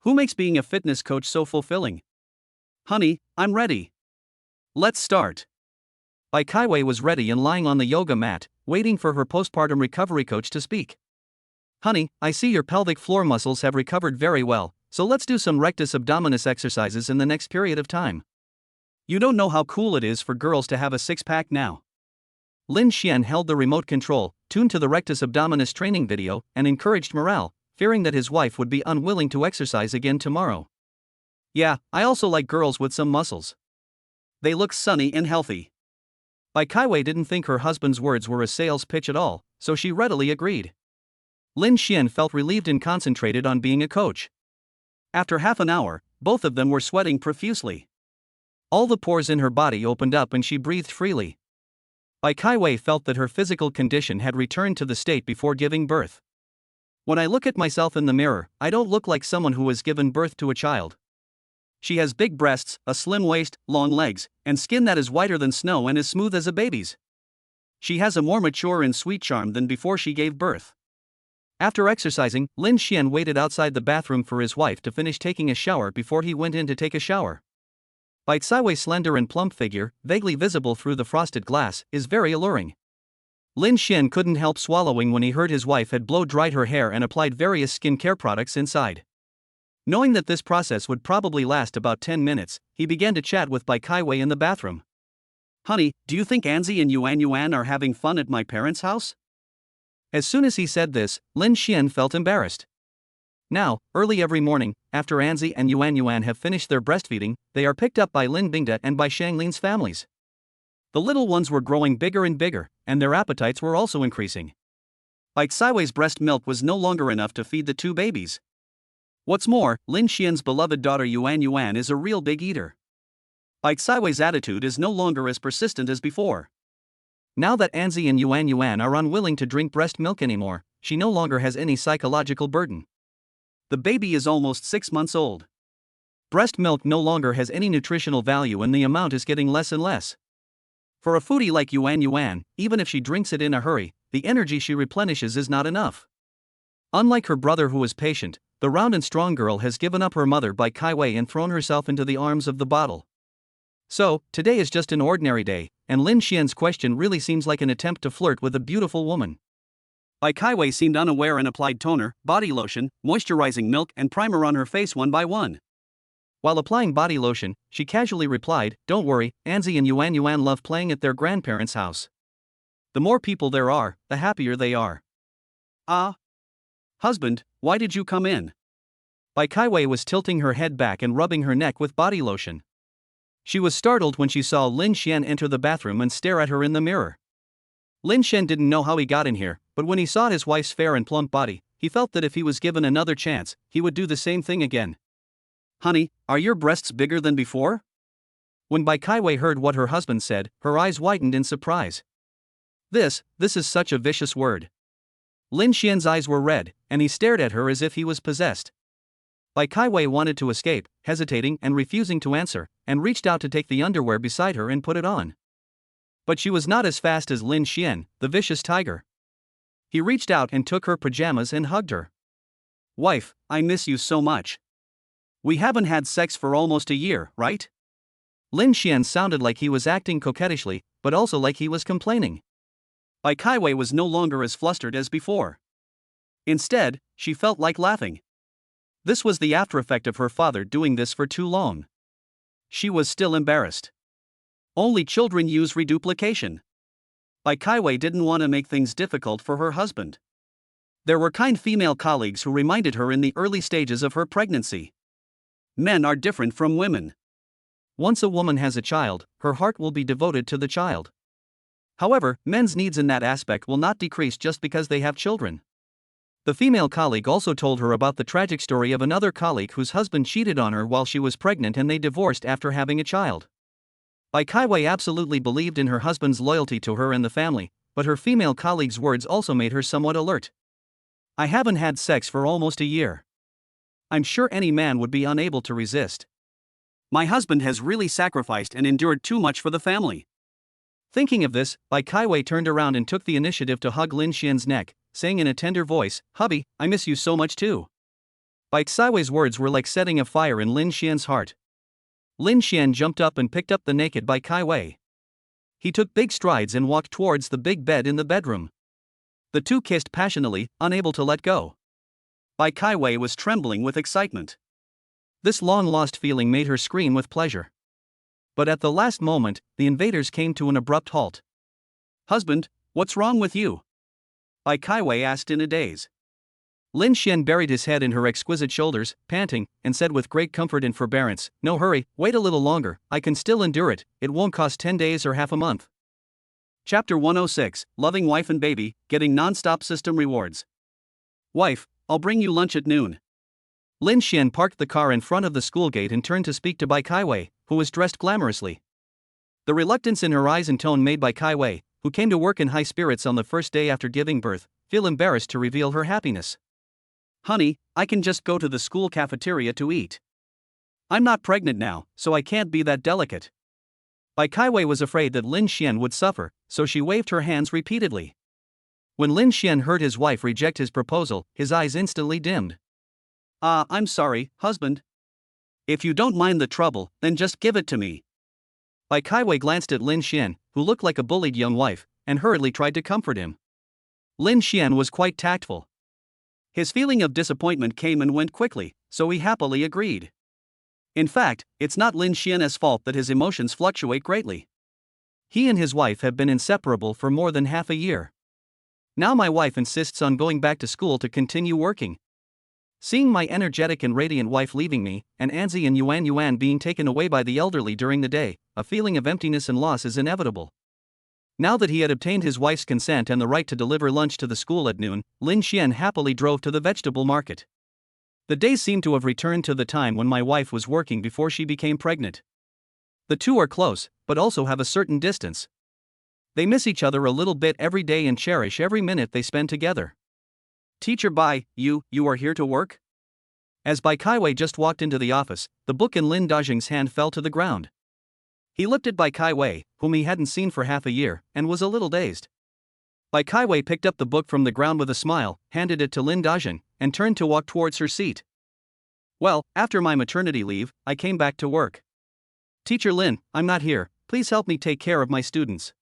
Who makes being a fitness coach so fulfilling? Honey, I'm ready. Let's start. Bai Kaiwei was ready and lying on the yoga mat, waiting for her postpartum recovery coach to speak. Honey, I see your pelvic floor muscles have recovered very well, so let's do some rectus abdominis exercises in the next period of time. You don't know how cool it is for girls to have a six-pack now. Lin Xian held the remote control, tuned to the rectus abdominis training video, and encouraged morale, fearing that his wife would be unwilling to exercise again tomorrow. Yeah, I also like girls with some muscles. They look sunny and healthy. Bai Kaiwei didn't think her husband's words were a sales pitch at all, so she readily agreed. Lin Xian felt relieved and concentrated on being a coach. After half an hour, both of them were sweating profusely. All the pores in her body opened up and she breathed freely. Bai Kaiwei felt that her physical condition had returned to the state before giving birth. When I look at myself in the mirror, I don't look like someone who has given birth to a child. She has big breasts, a slim waist, long legs, and skin that is whiter than snow and as smooth as a baby's. She has a more mature and sweet charm than before she gave birth. After exercising, Lin Xian waited outside the bathroom for his wife to finish taking a shower before he went in to take a shower. Bai Kaiwei's slender and plump figure, vaguely visible through the frosted glass, is very alluring. Lin Xian couldn't help swallowing when he heard his wife had blow-dried her hair and applied various skincare products inside. Knowing that this process would probably last about 10 minutes, he began to chat with Bai Kaiwei in the bathroom. Honey, do you think Anzi and Yuan are having fun at my parents' house? As soon as he said this, Lin Xian felt embarrassed. Now, early every morning, after Anzi and Yuan have finished their breastfeeding, they are picked up by Lin Bingda and by Shanglin's families. The little ones were growing bigger and bigger, and their appetites were also increasing. Bai Xiwei's breast milk was no longer enough to feed the two babies. What's more, Lin Xian's beloved daughter Yuan is a real big eater. Bai Xiwei's attitude is no longer as persistent as before. Now that Anzi and Yuan are unwilling to drink breast milk anymore, she no longer has any psychological burden. The baby is almost 6 months old. Breast milk no longer has any nutritional value and the amount is getting less and less. For a foodie like Yuan, even if she drinks it in a hurry, the energy she replenishes is not enough. Unlike her brother who is patient, the round and strong girl has given up her mother Bai Xiwei and thrown herself into the arms of the bottle. So, today is just an ordinary day, and Lin Xian's question really seems like an attempt to flirt with a beautiful woman. Bai Xiwei seemed unaware and applied toner, body lotion, moisturizing milk and primer on her face one by one. While applying body lotion, she casually replied, "Don't worry, Anzi and Yuan love playing at their grandparents' house. The more people there are, the happier they are." "Ah. Husband, why did you come in?" Bai Xiwei was tilting her head back and rubbing her neck with body lotion. She was startled when she saw Lin Xian enter the bathroom and stare at her in the mirror. Lin Xian didn't know how he got in here, but when he saw his wife's fair and plump body, he felt that if he was given another chance, he would do the same thing again. "Honey, are your breasts bigger than before?" When Bai Xiwei heard what her husband said, her eyes widened in surprise. This is such a vicious word. Lin Xian's eyes were red, and he stared at her as if he was possessed. Bai Xiwei wanted to escape, hesitating and refusing to answer, and reached out to take the underwear beside her and put it on. But she was not as fast as Lin Xian, the vicious tiger. He reached out and took her pajamas and hugged her. "Wife, I miss you so much. We haven't had sex for almost a year, right?" Lin Xian sounded like he was acting coquettishly, but also like he was complaining. Bai Xiwei was no longer as flustered as before. Instead, she felt like laughing. This was the aftereffect of her father doing this for too long. She was still embarrassed. Only children use reduplication. Bai Xiwei didn't want to make things difficult for her husband. There were kind female colleagues who reminded her in the early stages of her pregnancy. Men are different from women. Once a woman has a child, her heart will be devoted to the child. However, men's needs in that aspect will not decrease just because they have children. The female colleague also told her about the tragic story of another colleague whose husband cheated on her while she was pregnant and they divorced after having a child. Bai Xiwei absolutely believed in her husband's loyalty to her and the family, but her female colleague's words also made her somewhat alert. "I haven't had sex for almost a year. I'm sure any man would be unable to resist. My husband has really sacrificed and endured too much for the family." Thinking of this, Bai Xiwei turned around and took the initiative to hug Lin Xian's neck, saying in a tender voice, "Hubby, I miss you so much too." Bai Xiwei's words were like setting a fire in Lin Xian's heart. Lin Xian jumped up and picked up the naked Bai Xiwei. He took big strides and walked towards the big bed in the bedroom. The two kissed passionately, unable to let go. Bai Xiwei was trembling with excitement. This long-lost feeling made her scream with pleasure. But at the last moment, the invaders came to an abrupt halt. "Husband, what's wrong with you?" Bai Xiwei asked in a daze. Lin Xian buried his head in her exquisite shoulders, panting, and said with great comfort and forbearance, "No hurry, wait a little longer, I can still endure it, it won't cost 10 days or half a month." Chapter 106, Loving Wife and Baby, Getting Non-Stop System Rewards. "Wife, I'll bring you lunch at noon." Lin Xian parked the car in front of the school gate and turned to speak to Bai Xiwei, who was dressed glamorously. The reluctance in her eyes and tone made Bai Xiwei, who came to work in high spirits on the first day after giving birth, feel embarrassed to reveal her happiness. "Honey, I can just go to the school cafeteria to eat. I'm not pregnant now, so I can't be that delicate." Bai Xiwei was afraid that Lin Xian would suffer, so she waved her hands repeatedly. When Lin Xian heard his wife reject his proposal, his eyes instantly dimmed. I'm sorry, husband. If you don't mind the trouble, then just give it to me." Bai Xiwei glanced at Lin Xian, who looked like a bullied young wife, and hurriedly tried to comfort him. Lin Xian was quite tactful. His feeling of disappointment came and went quickly, so he happily agreed. In fact, it's not Lin Xian's fault that his emotions fluctuate greatly. He and his wife have been inseparable for more than half a year. Now my wife insists on going back to school to continue working. Seeing my energetic and radiant wife leaving me, and Anzi and Yuan Yuan being taken away by the elderly during the day, a feeling of emptiness and loss is inevitable. Now that he had obtained his wife's consent and the right to deliver lunch to the school at noon, Lin Xian happily drove to the vegetable market. The days seemed to have returned to the time when my wife was working before she became pregnant. The two are close, but also have a certain distance. They miss each other a little bit every day and cherish every minute they spend together. Teacher Bai, you are here to work? As Bai Kaiwei just walked into the office, the book in Lin Dazheng's hand fell to the ground. He looked at Bai Kaiwei, whom he hadn't seen for half a year, and was a little dazed. Bai Kaiwei picked up the book from the ground with a smile, handed it to Lin Dazheng, and turned to walk towards her seat. Well, after my maternity leave, I came back to work. Teacher Lin, I'm not here, please help me take care of my students.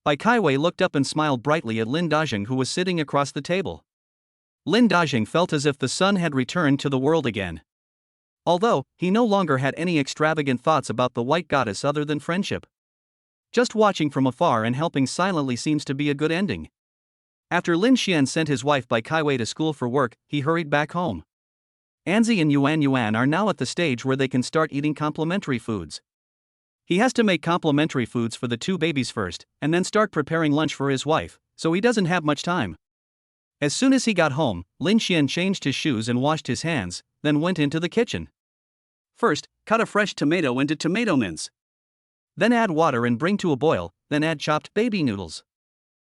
Bai Kaiwei looked up and smiled brightly at Lin Dazheng, who was sitting across the table. Lin Dazheng felt as if the sun had returned to the world again. Although, he no longer had any extravagant thoughts about the white goddess other than friendship. Just watching from afar and helping silently seems to be a good ending. After Lin Xian sent his wife Bai Kaiwei to school for work, he hurried back home. Anzi and Yuan Yuan are now at the stage where they can start eating complementary foods. He has to make complementary foods for the two babies first, and then start preparing lunch for his wife, so he doesn't have much time. As soon as he got home, Lin Xian changed his shoes and washed his hands, then went into the kitchen. First, cut a fresh tomato into tomato mince. Then add water and bring to a boil, then add chopped baby noodles.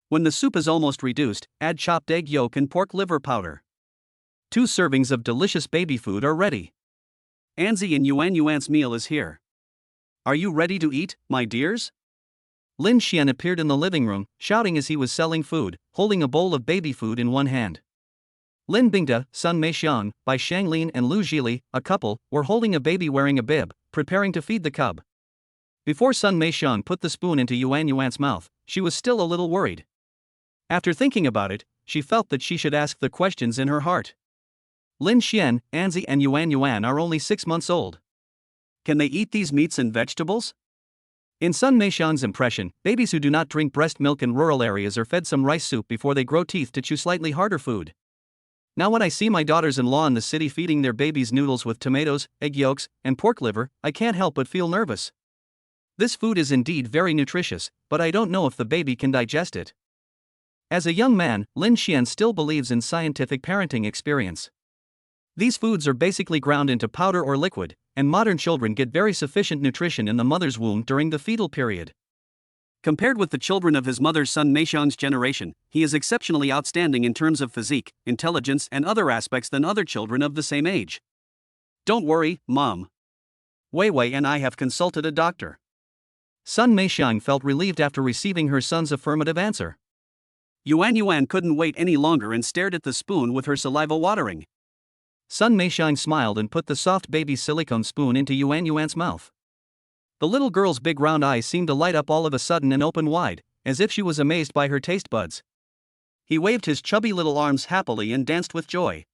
When the soup is almost reduced, add chopped egg yolk and pork liver powder. 2 servings of delicious baby food are ready. Anzi and Yuan Yuan's meal is here. Are you ready to eat, my dears? Lin Xian appeared in the living room, shouting as he was selling food, holding a bowl of baby food in one hand. Lin Bingda, Sun Meixiang, Bai Shanglin and Lu Zhili, a couple, were holding a baby wearing a bib, preparing to feed the cub. Before Sun Meixiang put the spoon into Yuan Yuan's mouth, she was still a little worried. After thinking about it, she felt that she should ask the questions in her heart. Lin Xian, Anzi and Yuan Yuan are only 6 months old. Can they eat these meats and vegetables? In Sun Meixiang's impression, babies who do not drink breast milk in rural areas are fed some rice soup before they grow teeth to chew slightly harder food. Now when I see my daughters-in-law in the city feeding their babies noodles with tomatoes, egg yolks, and pork liver, I can't help but feel nervous. This food is indeed very nutritious, but I don't know if the baby can digest it. As a young man, Lin Xian still believes in scientific parenting experience. These foods are basically ground into powder or liquid, and modern children get very sufficient nutrition in the mother's womb during the fetal period. Compared with the children of his mother's Sun Meixiang's generation, he is exceptionally outstanding in terms of physique, intelligence and other aspects than other children of the same age. Don't worry, Mom. Wei Wei and I have consulted a doctor. Sun Meixiang felt relieved after receiving her son's affirmative answer. Yuan Yuan couldn't wait any longer and stared at the spoon with her saliva watering. Sun Meixiang smiled and put the soft baby silicone spoon into Yuan Yuan's mouth. The little girl's big round eyes seemed to light up all of a sudden and open wide, as if she was amazed by her taste buds. He waved his chubby little arms happily and danced with joy.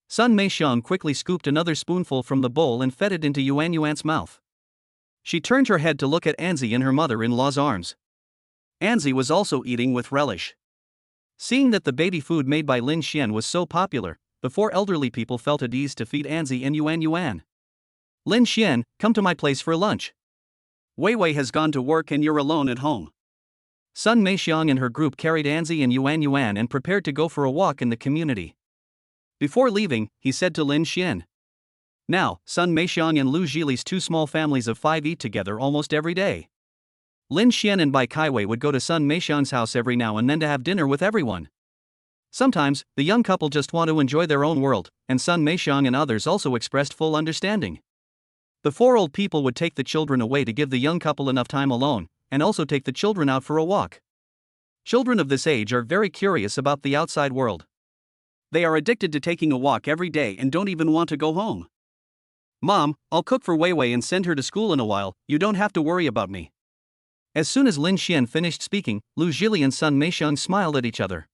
Sun Meixiang quickly scooped another spoonful from the bowl and fed it into Yuan Yuan's mouth. She turned her head to look at Anzi in her mother-in-law's arms. Anzi was also eating with relish. Seeing that the baby food made by Lin Xian was so popular, the 4 elderly people felt at ease to feed Anzi and Yuan Yuan. Lin Xian, come to my place for lunch. Wei Wei has gone to work and you're alone at home. Sun Meixiang and her group carried Anzi and Yuan Yuan and prepared to go for a walk in the community. Before leaving, he said to Lin Xian. Now, Sun Meixiang and Lu Zhili's 2 small families of 5 eat together almost every day. Lin Xian and Bai Kaiwei would go to Sun Meixiang's house every now and then to have dinner with everyone. Sometimes, the young couple just want to enjoy their own world, and Sun Meixiang and others also expressed full understanding. The 4 old people would take the children away to give the young couple enough time alone, and also take the children out for a walk. Children of this age are very curious about the outside world. They are addicted to taking a walk every day and don't even want to go home. Mom, I'll cook for Wei Wei and send her to school in a while, you don't have to worry about me. As soon as Lin Xian finished speaking, Lu Zhili and Sun Meixiang smiled at each other.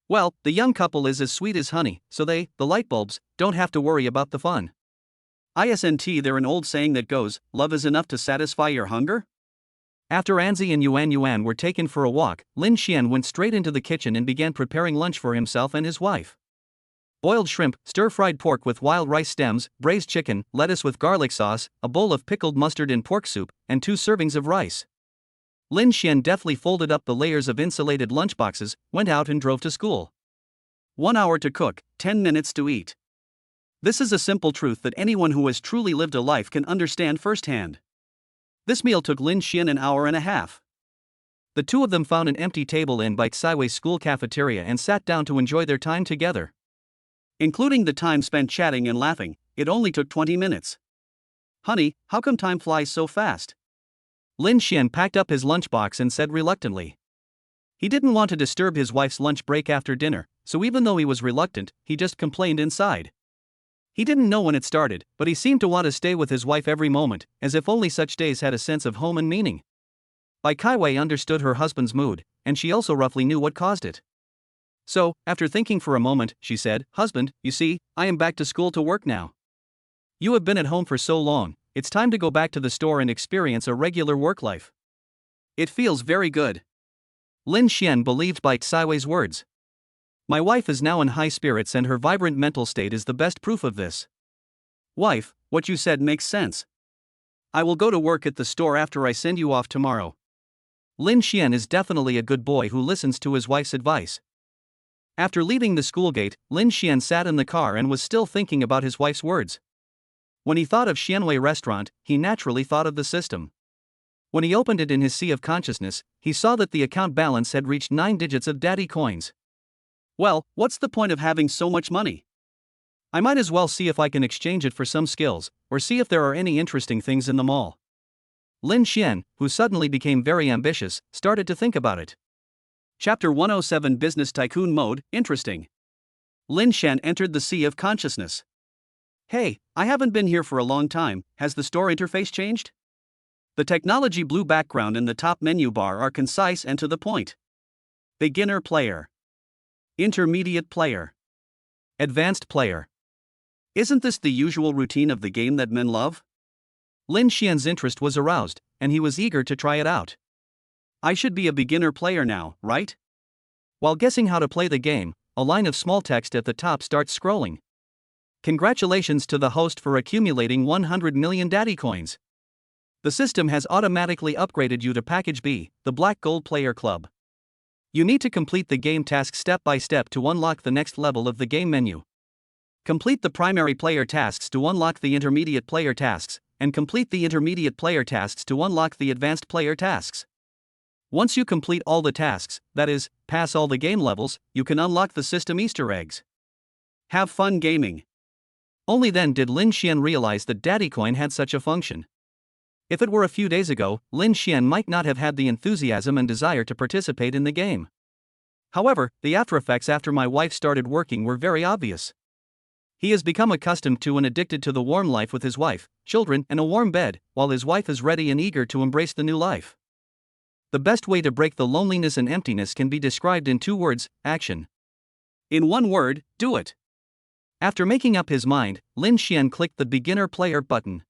Well, the young couple is as sweet as honey, so they, the light bulbs, don't have to worry about the fun. Isn't there an old saying that goes, love is enough to satisfy your hunger? After Anzi and Yuan Yuan were taken for a walk, Lin Xian went straight into the kitchen and began preparing lunch for himself and his wife. boiled shrimp, stir-fried pork with wild rice stems, braised chicken, lettuce with garlic sauce, a bowl of pickled mustard in pork soup, and 2 servings of rice. Lin Xian deftly folded up the layers of insulated lunchboxes, went out and drove to school. 1 hour to cook, 10 minutes to eat. This is a simple truth that anyone who has truly lived a life can understand firsthand. This meal took Lin Xian an hour and a half. The two of them found an empty table in Betrayal's school cafeteria and sat down to enjoy their time together. Including the time spent chatting and laughing, it only took 20 minutes. Honey, how come time flies so fast? Lin Xian packed up his lunchbox and said reluctantly. He didn't want to disturb his wife's lunch break after dinner, so even though he was reluctant, he just complained inside. He didn't know when it started, but he seemed to want to stay with his wife every moment, as if only such days had a sense of home and meaning. Bai Kaiwei understood her husband's mood, and she also roughly knew what caused it. So, after thinking for a moment, she said, "Husband, you see, I am back to school to work now. You have been at home for so long, it's time to go back to the store and experience a regular work life." It feels very good. Lin Xian believed Bai Kaiwei's words. My wife is now in high spirits and her vibrant mental state is the best proof of this. Wife, what you said makes sense. I will go to work at the store after I send you off tomorrow. Lin Xian is definitely a good boy who listens to his wife's advice. After leaving the school gate, Lin Xian sat in the car and was still thinking about his wife's words. When he thought of Xianwei Restaurant, he naturally thought of the system. When he opened it in his sea of consciousness, he saw that the account balance had reached 9 digits of daddy coins. Well, what's the point of having so much money? I might as well see if I can exchange it for some skills, or see if there are any interesting things in the mall. Lin Xian, who suddenly became very ambitious, started to think about it. Chapter 107 Business Tycoon Mode, interesting. Lin Xian entered the sea of consciousness. Hey, I haven't been here for a long time, has the store interface changed? The technology blue background and the top menu bar are concise and to the point. Beginner player. Intermediate player. Advanced player. Isn't this the usual routine of the game that men love? Lin Xian's interest was aroused, and he was eager to try it out. I should be a beginner player now, right? While guessing how to play the game, a line of small text at the top starts scrolling. Congratulations to the host for accumulating 100 million daddy coins. The system has automatically upgraded you to Package B, the Black Gold Player Club. You need to complete the game task step by step to unlock the next level of the game menu. Complete the primary player tasks to unlock the intermediate player tasks, and complete the intermediate player tasks to unlock the advanced player tasks. Once you complete all the tasks, that is, pass all the game levels, you can unlock the system Easter eggs. Have fun gaming. Only then did Lin Xian realize that Daddy Coin had such a function. If it were a few days ago, Lin Xian might not have had the enthusiasm and desire to participate in the game. However, the after effects after my wife started working were very obvious. He has become accustomed to and addicted to the warm life with his wife, children, and a warm bed, while his wife is ready and eager to embrace the new life. The best way to break the loneliness and emptiness can be described in 2 words: action. In 1 word, do it. After making up his mind, Lin Xian clicked the beginner player button.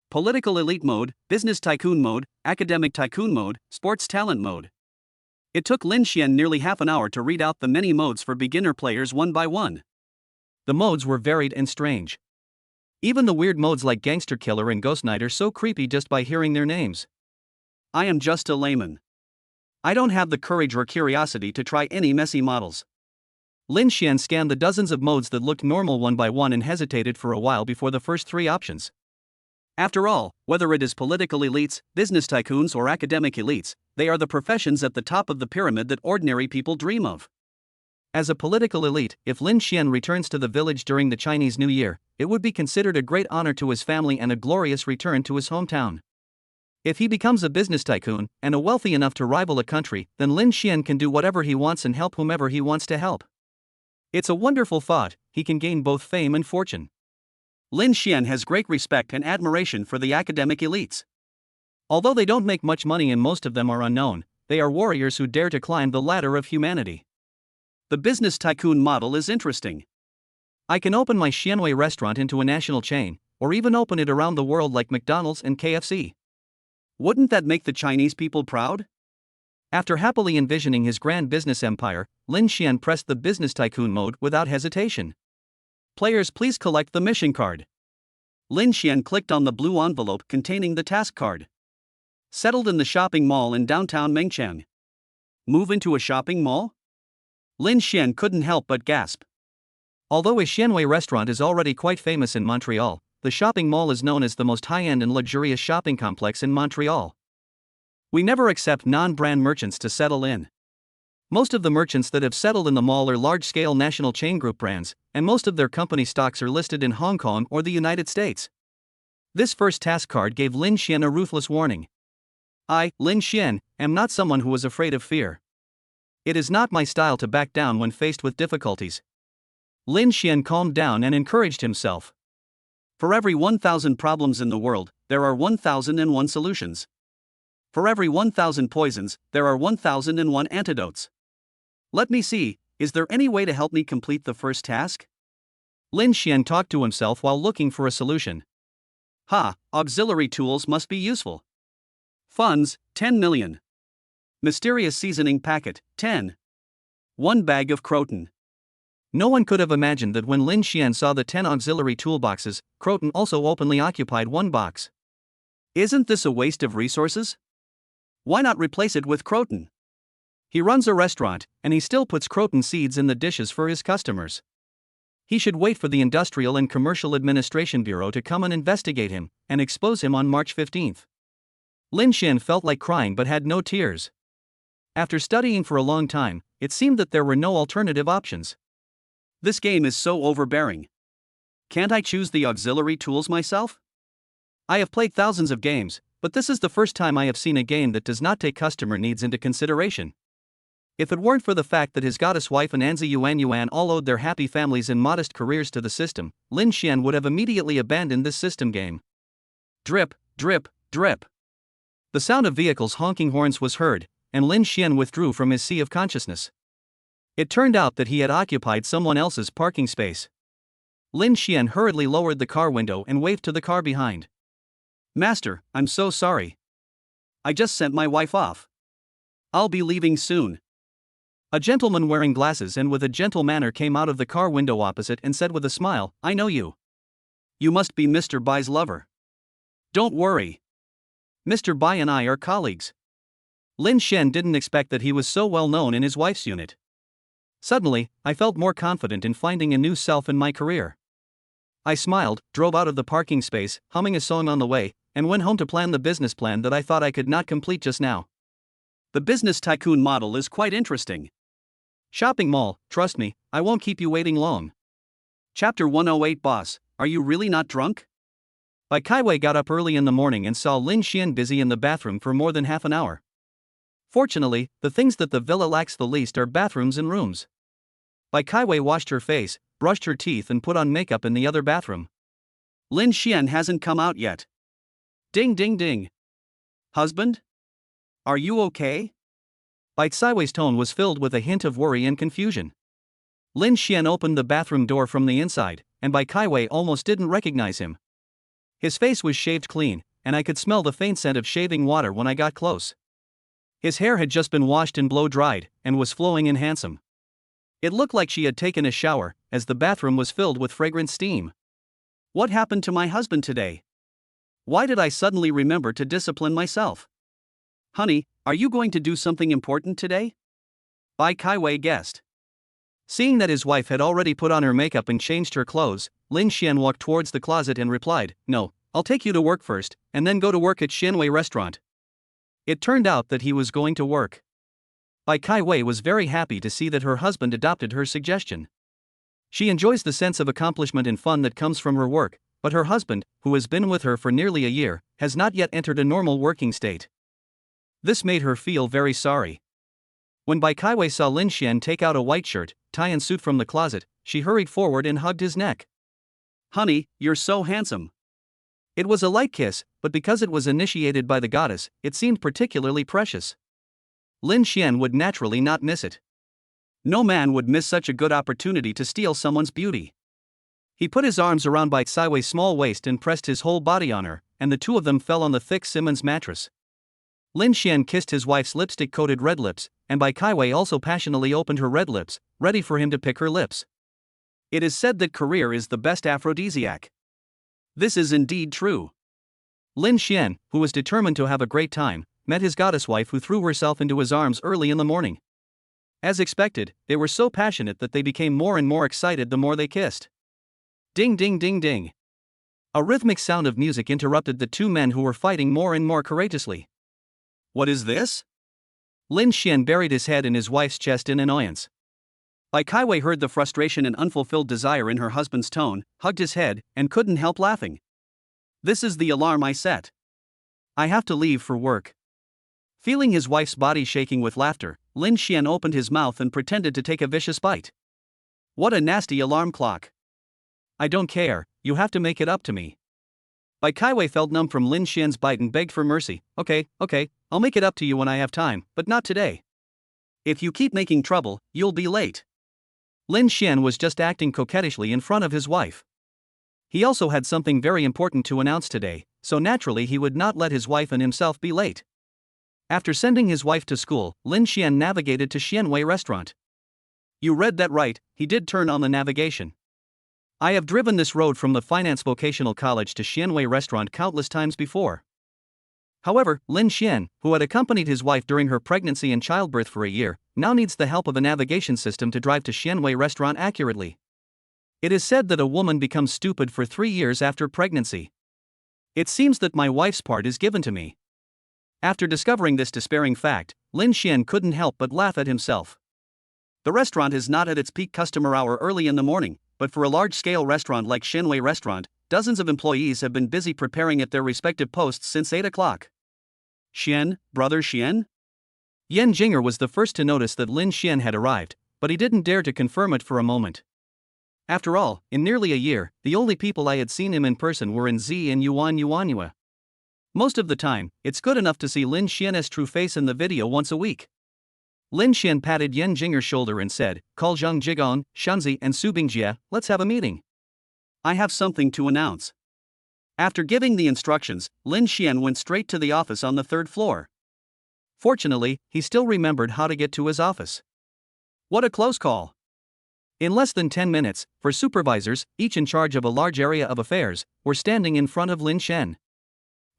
Political elite mode, business tycoon mode, academic tycoon mode, sports talent mode. It took Lin Xian nearly half an hour to read out the many modes for beginner players one by one. The modes were varied and strange. Even the weird modes like Gangster Killer and Ghost Knight are so creepy just by hearing their names. I am just a layman. I don't have the courage or curiosity to try any messy models. Lin Xian scanned the dozens of modes that looked normal one by one and hesitated for a while before the first 3 options. After all, whether it is political elites, business tycoons, or academic elites, they are the professions at the top of the pyramid that ordinary people dream of. As a political elite, if Lin Xian returns to the village during the Chinese New Year, it would be considered a great honor to his family and a glorious return to his hometown. If he becomes a business tycoon, and a wealthy enough to rival a country, then Lin Xian can do whatever he wants and help whomever he wants to help. It's a wonderful thought, he can gain both fame and fortune. Lin Xian has great respect and admiration for the academic elites. Although they don't make much money and most of them are unknown, they are warriors who dare to climb the ladder of humanity. The business tycoon model is interesting. I can open my Xianwei restaurant into a national chain, or even open it around the world like McDonald's and KFC. Wouldn't that make the Chinese people proud? After happily envisioning his grand business empire, Lin Xian pressed the business tycoon mode without hesitation. Players, please collect the mission card. Lin Xian clicked on the blue envelope containing the task card. Settled in the shopping mall in downtown Mengchang. Move into a shopping mall? Lin Xian couldn't help but gasp. Although a Xianwei restaurant is already quite famous in Montreal, the shopping mall is known as the most high-end and luxurious shopping complex in Montreal. We never accept non-brand merchants to settle in. Most of the merchants that have settled in the mall are large-scale national chain group brands, and most of their company stocks are listed in Hong Kong or the United States. This first task card gave Lin Xian a ruthless warning. I, Lin Xian, am not someone who is afraid of fear. It is not my style to back down when faced with difficulties. Lin Xian calmed down and encouraged himself. For every 1,000 problems in the world, there are 1,001 solutions. For every 1,000 poisons, there are 1,001 antidotes. Let me see, is there any way to help me complete the first task? Lin Xian talked to himself while looking for a solution. Auxiliary tools must be useful. Funds, 10 million. Mysterious seasoning packet, 10. 1 bag of croton. No one could have imagined that when Lin Xian saw the 10 auxiliary toolboxes, croton also openly occupied one box. Isn't this a waste of resources? Why not replace it with croton? He runs a restaurant, and he still puts croton seeds in the dishes for his customers. He should wait for the Industrial and Commercial Administration Bureau to come and investigate him, and expose him on March 15th. Lin Xian felt like crying but had no tears. After studying for a long time, it seemed that there were no alternative options. This game is so overbearing. Can't I choose the auxiliary tools myself? I have played thousands of games, but this is the first time I have seen a game that does not take customer needs into consideration. If it weren't for the fact that his goddess wife and Anzi Yuan all owed their happy families and modest careers to the system, Lin Xian would have immediately abandoned this system game. Drip, drip, drip. The sound of vehicles honking horns was heard, and Lin Xian withdrew from his sea of consciousness. It turned out that he had occupied someone else's parking space. Lin Xian hurriedly lowered the car window and waved to the car behind. Master, I'm so sorry. I just sent my wife off. I'll be leaving soon. A gentleman wearing glasses and with a gentle manner came out of the car window opposite and said with a smile, I know you. You must be Mr. Bai's lover. Don't worry. Mr. Bai and I are colleagues. Lin Xian didn't expect that he was so well known in his wife's unit. Suddenly, I felt more confident in finding a new self in my career. I smiled, drove out of the parking space, humming a song on the way, and went home to plan the business plan that I thought I could not complete just now. The business tycoon model is quite interesting. Shopping mall, trust me, I won't keep you waiting long. Chapter 108 Boss, are you really not drunk? Bai Kaiwei got up early in the morning and saw Lin Xian busy in the bathroom for more than half an hour. Fortunately, the things that the villa lacks the least are bathrooms and rooms. Bai Kaiwei washed her face, brushed her teeth and put on makeup in the other bathroom. Lin Xian hasn't come out yet. Ding ding ding. Husband? Are you okay? Bai Kaiwei's tone was filled with a hint of worry and confusion. Lin Xian opened the bathroom door from the inside, and Bai Kaiwei almost didn't recognize him. His face was shaved clean, and I could smell the faint scent of shaving water when I got close. His hair had just been washed and blow-dried, and was flowing and handsome. It looked like she had taken a shower, as the bathroom was filled with fragrant steam. What happened to my husband today? Why did I suddenly remember to discipline myself? Honey, are you going to do something important today? Bai Kaiwei guessed. Seeing that his wife had already put on her makeup and changed her clothes, Lin Xian walked towards the closet and replied, No, I'll take you to work first, and then go to work at Xianwei restaurant. It turned out that he was going to work. Bai Kaiwei was very happy to see that her husband adopted her suggestion. She enjoys the sense of accomplishment and fun that comes from her work, but her husband, who has been with her for nearly a year, has not yet entered a normal working state. This made her feel very sorry. When Bai Kaiwei saw Lin Xian take out a white shirt, tie and suit from the closet, she hurried forward and hugged his neck. Honey, you're so handsome. It was a light kiss, but because it was initiated by the goddess, it seemed particularly precious. Lin Xian would naturally not miss it. No man would miss such a good opportunity to steal someone's beauty. He put his arms around Bai Kaiwei's small waist and pressed his whole body on her, and the two of them fell on the thick Simmons mattress. Lin Xian kissed his wife's lipstick-coated red lips, and Bai Kaiwei also passionately opened her red lips, ready for him to pick her lips. It is said that career is the best aphrodisiac. This is indeed true. Lin Xian, who was determined to have a great time, met his goddess wife who threw herself into his arms early in the morning. As expected, they were so passionate that they became more and more excited the more they kissed. Ding ding ding ding. A rhythmic sound of music interrupted the two men who were fighting more and more courageously. What is this? Lin Xian buried his head in his wife's chest in annoyance. Bai Kaiwei heard the frustration and unfulfilled desire in her husband's tone, hugged his head, and couldn't help laughing. This is the alarm I set. I have to leave for work. Feeling his wife's body shaking with laughter, Lin Xian opened his mouth and pretended to take a vicious bite. What a nasty alarm clock. I don't care, you have to make it up to me. Bai Kaiwei felt numb from Lin Xian's bite and begged for mercy. Okay, I'll make it up to you when I have time, but not today. If you keep making trouble, you'll be late. Lin Xian was just acting coquettishly in front of his wife. He also had something very important to announce today, so naturally he would not let his wife and himself be late. After sending his wife to school, Lin Xian navigated to Xianwei restaurant. You read that right, he did turn on the navigation. I have driven this road from the Finance Vocational College to Xianwei restaurant countless times before. However, Lin Xian, who had accompanied his wife during her pregnancy and childbirth for a year, now needs the help of a navigation system to drive to Xianwei restaurant accurately. It is said that a woman becomes stupid for 3 years after pregnancy. It seems that my wife's part is given to me. After discovering this despairing fact, Lin Xian couldn't help but laugh at himself. The restaurant is not at its peak customer hour early in the morning, but for a large-scale restaurant like Xianwei Restaurant, dozens of employees have been busy preparing at their respective posts since 8 o'clock. Xian, brother Xian? Yan Jinger was the first to notice that Lin Xian had arrived, but he didn't dare to confirm it for a moment. After all, in nearly a year, the only people I had seen him in person were in Z and Yuanyue. Most of the time, it's good enough to see Lin Xian's true face in the video once a week. Lin Xian patted Yan Jinger's shoulder and said, "Call Zhang Jigon, Shanzi and Su Bingjie, let's have a meeting. I have something to announce." After giving the instructions, Lin Xian went straight to the office on the 3rd floor. Fortunately, he still remembered how to get to his office. What a close call. In less than 10 minutes, 4 supervisors, each in charge of a large area of affairs, were standing in front of Lin Xian.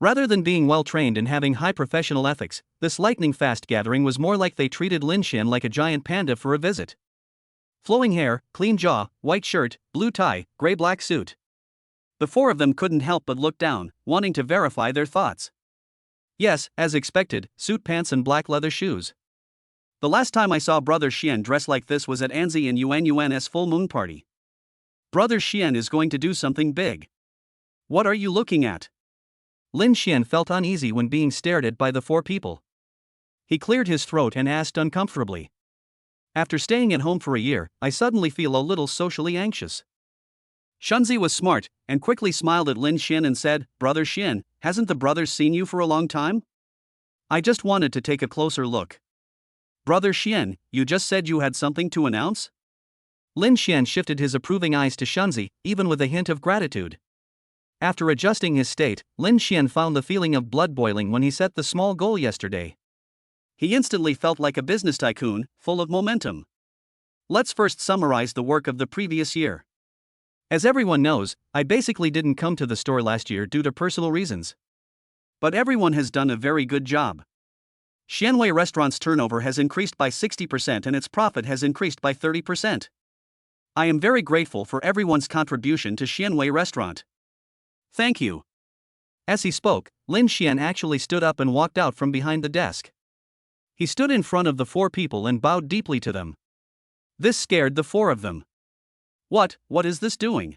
Rather than being well-trained and having high professional ethics, this lightning-fast gathering was more like they treated Lin Xian like a giant panda for a visit. Flowing hair, clean jaw, white shirt, blue tie, gray-black suit. The 4 of them couldn't help but look down, wanting to verify their thoughts. Yes, as expected, suit pants and black leather shoes. The last time I saw Brother Xian dressed like this was at Anzi and Yuanyuan's full moon party. Brother Xian is going to do something big. What are you looking at? Lin Xian felt uneasy when being stared at by the 4 people. He cleared his throat and asked uncomfortably. After staying at home for a year, I suddenly feel a little socially anxious. Shunzi was smart, and quickly smiled at Lin Xian and said, "Brother Xian, hasn't the brothers seen you for a long time? I just wanted to take a closer look." Brother Xian, you just said you had something to announce? Lin Xian shifted his approving eyes to Shunzi, even with a hint of gratitude. After adjusting his state, Lin Xian found the feeling of blood boiling when he set the small goal yesterday. He instantly felt like a business tycoon, full of momentum. Let's first summarize the work of the previous year. As everyone knows, I basically didn't come to the store last year due to personal reasons. But everyone has done a very good job. Xianwei Restaurant's turnover has increased by 60% and its profit has increased by 30%. I am very grateful for everyone's contribution to Xianwei Restaurant. Thank you. As he spoke, Lin Xian actually stood up and walked out from behind the desk. He stood in front of the 4 people and bowed deeply to them. This scared the 4 of them. What is this doing?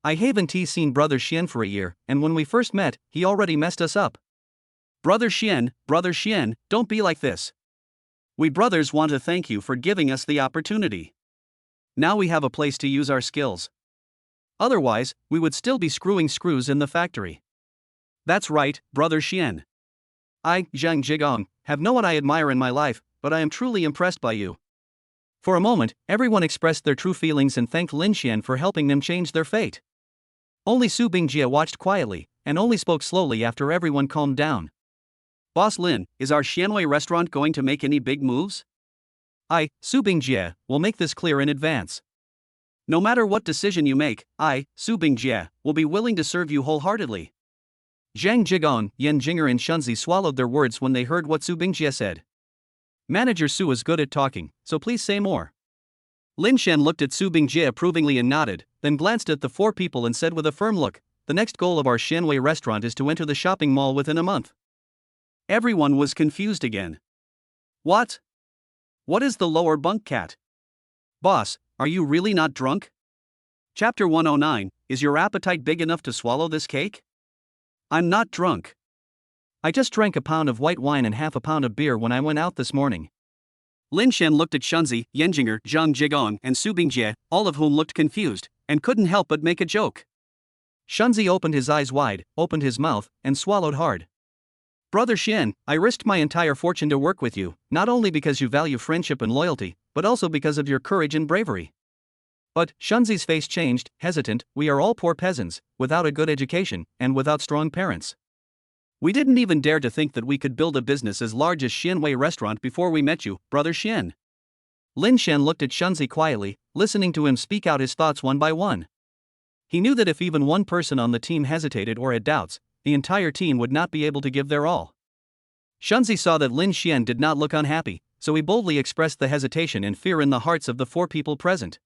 I haven't seen Brother Xian for a year, and when we first met, he already messed us up. Brother Xian, don't be like this. We brothers want to thank you for giving us the opportunity. Now we have a place to use our skills. Otherwise, we would still be screwing screws in the factory. That's right, Brother Xian. I, Zhang Jigong, have no one I admire in my life, but I am truly impressed by you. For a moment, everyone expressed their true feelings and thanked Lin Xian for helping them change their fate. Only Su Bingjie watched quietly, and only spoke slowly after everyone calmed down. Boss Lin, is our Xianwei restaurant going to make any big moves? I, Su Bingjie, will make this clear in advance. No matter what decision you make, I, Su Bingjie, will be willing to serve you wholeheartedly. Zhang Jigong, Yan Jing'er and Shunzi swallowed their words when they heard what Su Bingjie said. Manager Su is good at talking, so please say more. Lin Xian looked at Su Bingjie approvingly and nodded, then glanced at the four people and said with a firm look, the next goal of our Xianwei restaurant is to enter the shopping mall within a month. Everyone was confused again. What? What is the lower bunk cat? Boss, are you really not drunk? Chapter 109, is your appetite big enough to swallow this cake? I'm not drunk. I just drank a pound of white wine and half a pound of beer when I went out this morning. Lin Xian looked at Shunzi, Yan Jing'er, Zhang Jigong, and Su Bingjie, all of whom looked confused, and couldn't help but make a joke. Shunzi opened his eyes wide, opened his mouth, and swallowed hard. Brother Xian, I risked my entire fortune to work with you, not only because you value friendship and loyalty, but also because of your courage and bravery. But, Shunzi's face changed, hesitant, we are all poor peasants, without a good education, and without strong parents. We didn't even dare to think that we could build a business as large as Xianwei Restaurant before we met you, Brother Xian. Lin Xian looked at Shunzi quietly, listening to him speak out his thoughts one by one. He knew that if even one person on the team hesitated or had doubts, the entire team would not be able to give their all. Shunzi saw that Lin Xian did not look unhappy, so he boldly expressed the hesitation and fear in the hearts of the four people present.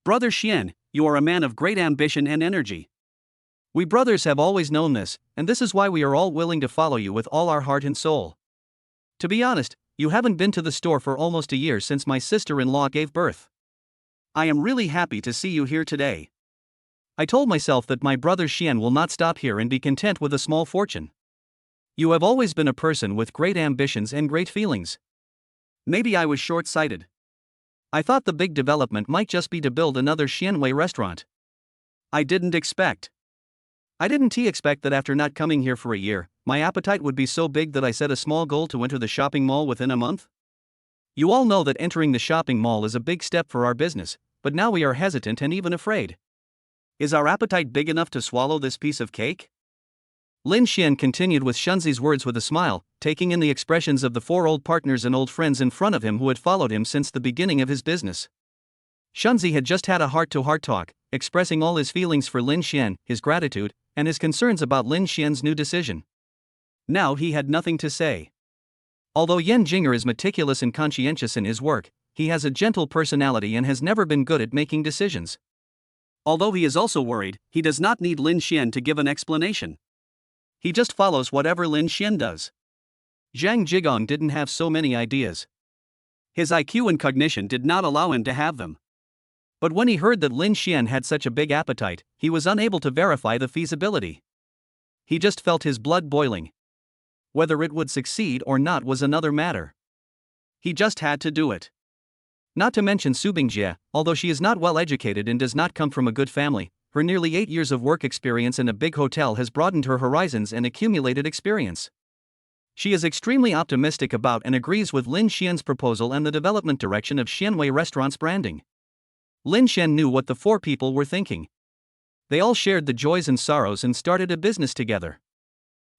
Brother Xian, you are a man of great ambition and energy. We brothers have always known this, and this is why we are all willing to follow you with all our heart and soul. To be honest, you haven't been to the store for almost a year since my sister-in-law gave birth. I am really happy to see you here today. I told myself that my brother Xian will not stop here and be content with a small fortune. You have always been a person with great ambitions and great feelings. Maybe I was short-sighted. I thought the big development might just be to build another Xianwei restaurant. I didn't expect that after not coming here for a year, my appetite would be so big that I set a small goal to enter the shopping mall within a month. You all know that entering the shopping mall is a big step for our business, but now we are hesitant and even afraid. Is our appetite big enough to swallow this piece of cake? Lin Xian continued with Shunzi's words with a smile, taking in the expressions of the four old partners and old friends in front of him who had followed him since the beginning of his business. Shunzi had just had a heart-to-heart talk, expressing all his feelings for Lin Xian, his gratitude, and his concerns about Lin Xian's new decision. Now he had nothing to say. Although Yan Jing'er is meticulous and conscientious in his work, he has a gentle personality and has never been good at making decisions. Although he is also worried, he does not need Lin Xian to give an explanation. He just follows whatever Lin Xian does. Zhang Jigong didn't have so many ideas. His IQ and cognition did not allow him to have them. But when he heard that Lin Xian had such a big appetite, he was unable to verify the feasibility. He just felt his blood boiling. Whether it would succeed or not was another matter. He just had to do it. Not to mention Su Bingjie, although she is not well educated and does not come from a good family, her nearly 8 years of work experience in a big hotel has broadened her horizons and accumulated experience. She is extremely optimistic about and agrees with Lin Xian's proposal and the development direction of Xianwei Restaurant's branding. Lin Xian knew what the four people were thinking. They all shared the joys and sorrows and started a business together.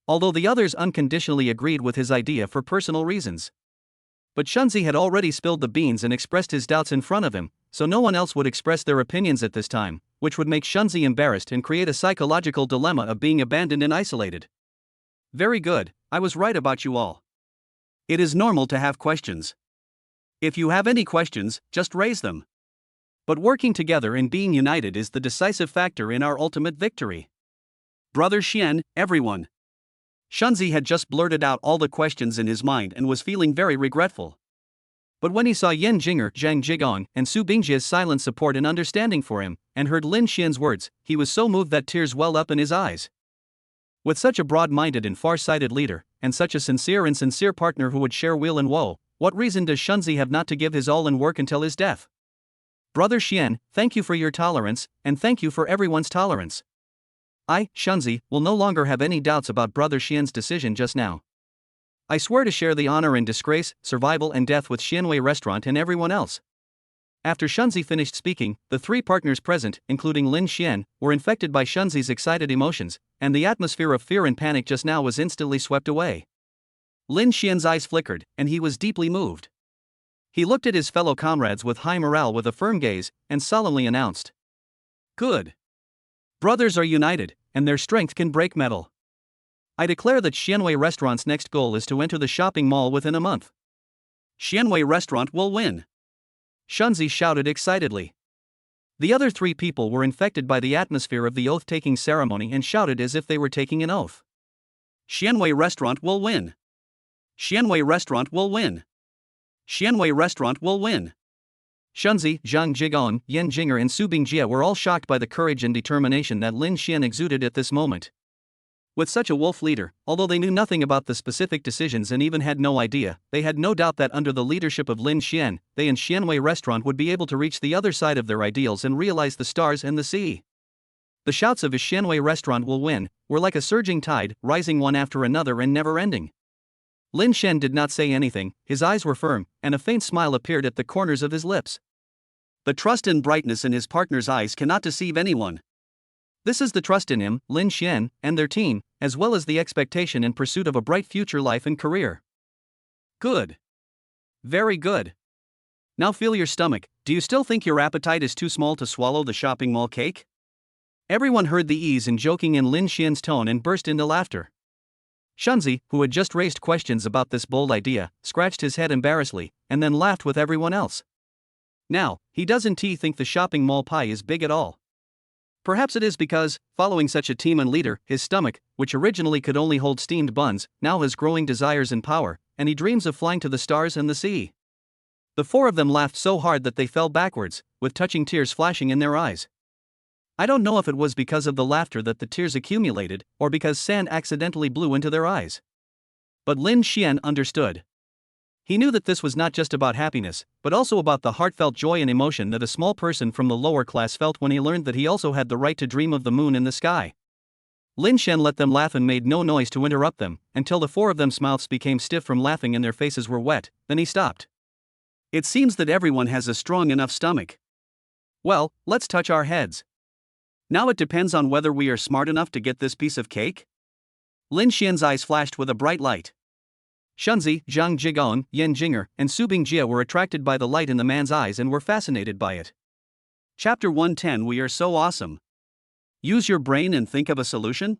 Although the others unconditionally agreed with his idea for personal reasons. But Shunzi had already spilled the beans and expressed his doubts in front of him, so no one else would express their opinions at this time, which would make Shunzi embarrassed and create a psychological dilemma of being abandoned and isolated. Very good, I was right about you all. It is normal to have questions. If you have any questions, just raise them. But working together and being united is the decisive factor in our ultimate victory. Brother Xian, everyone. Shunzi had just blurted out all the questions in his mind and was feeling very regretful. But when he saw Yan Jing'er, Zhang Jigong, and Su Bingjie's silent support and understanding for him, and heard Lin Xian's words, he was so moved that tears welled up in his eyes. With such a broad-minded and far-sighted leader, and such a sincere partner who would share weal and woe, what reason does Shunzi have not to give his all and work until his death? Brother Xian, thank you for your tolerance, and thank you for everyone's tolerance. I, Shunzi, will no longer have any doubts about Brother Xian's decision just now. I swear to share the honor and disgrace, survival and death with Xianwei Restaurant and everyone else. After Shunzi finished speaking, the three partners present, including Lin Xian, were infected by Shunzi's excited emotions, and the atmosphere of fear and panic just now was instantly swept away. Lin Xian's eyes flickered, and he was deeply moved. He looked at his fellow comrades with high morale with a firm gaze, and solemnly announced. Good. Brothers are united, and their strength can break metal. I declare that Xianwei Restaurant's next goal is to enter the shopping mall within a month. Xianwei Restaurant will win. Shunzi shouted excitedly. The other 3 people were infected by the atmosphere of the oath-taking ceremony and shouted as if they were taking an oath. Xianwei Restaurant will win. Xianwei Restaurant will win. Xianwei Restaurant will win. Shunzi, Zhang Jigong, Yan Jing'er and Su Bingjie were all shocked by the courage and determination that Lin Xian exuded at this moment. With such a wolf leader, although they knew nothing about the specific decisions and even had no idea, they had no doubt that under the leadership of Lin Xian, they and Xianwei Restaurant would be able to reach the other side of their ideals and realize the stars and the sea. The shouts of his Xianwei Restaurant will win were like a surging tide, rising one after another and never ending. Lin Xian did not say anything, his eyes were firm, and a faint smile appeared at the corners of his lips. The trust and brightness in his partner's eyes cannot deceive anyone. This is the trust in him, Lin Xian, and their team, as well as the expectation and pursuit of a bright future life and career. Good. Very good. Now feel your stomach. Do you still think your appetite is too small to swallow the shopping mall cake? Everyone heard the ease and joking in Lin Xian's tone and burst into laughter. Shunzi, who had just raised questions about this bold idea, scratched his head embarrassedly, and then laughed with everyone else. Now, he doesn't think the shopping mall pie is big at all. Perhaps it is because, following such a team and leader, his stomach, which originally could only hold steamed buns, now has growing desires and power, and he dreams of flying to the stars and the sea. The 4 of them laughed so hard that they fell backwards, with touching tears flashing in their eyes. I don't know if it was because of the laughter that the tears accumulated, or because sand accidentally blew into their eyes. But Lin Xian understood. He knew that this was not just about happiness, but also about the heartfelt joy and emotion that a small person from the lower class felt when he learned that he also had the right to dream of the moon in the sky. Lin Xian let them laugh and made no noise to interrupt them, until the 4 of them's mouths became stiff from laughing and their faces were wet, then he stopped. It seems that everyone has a strong enough stomach. Well, let's touch our heads. Now it depends on whether we are smart enough to get this piece of cake. Lin Xian's eyes flashed with a bright light. Shunzi, Zhang Jigong, Yan Jing'er, and Su Bingjie were attracted by the light in the man's eyes and were fascinated by it. Chapter 110. We are so awesome. Use your brain and think of a solution?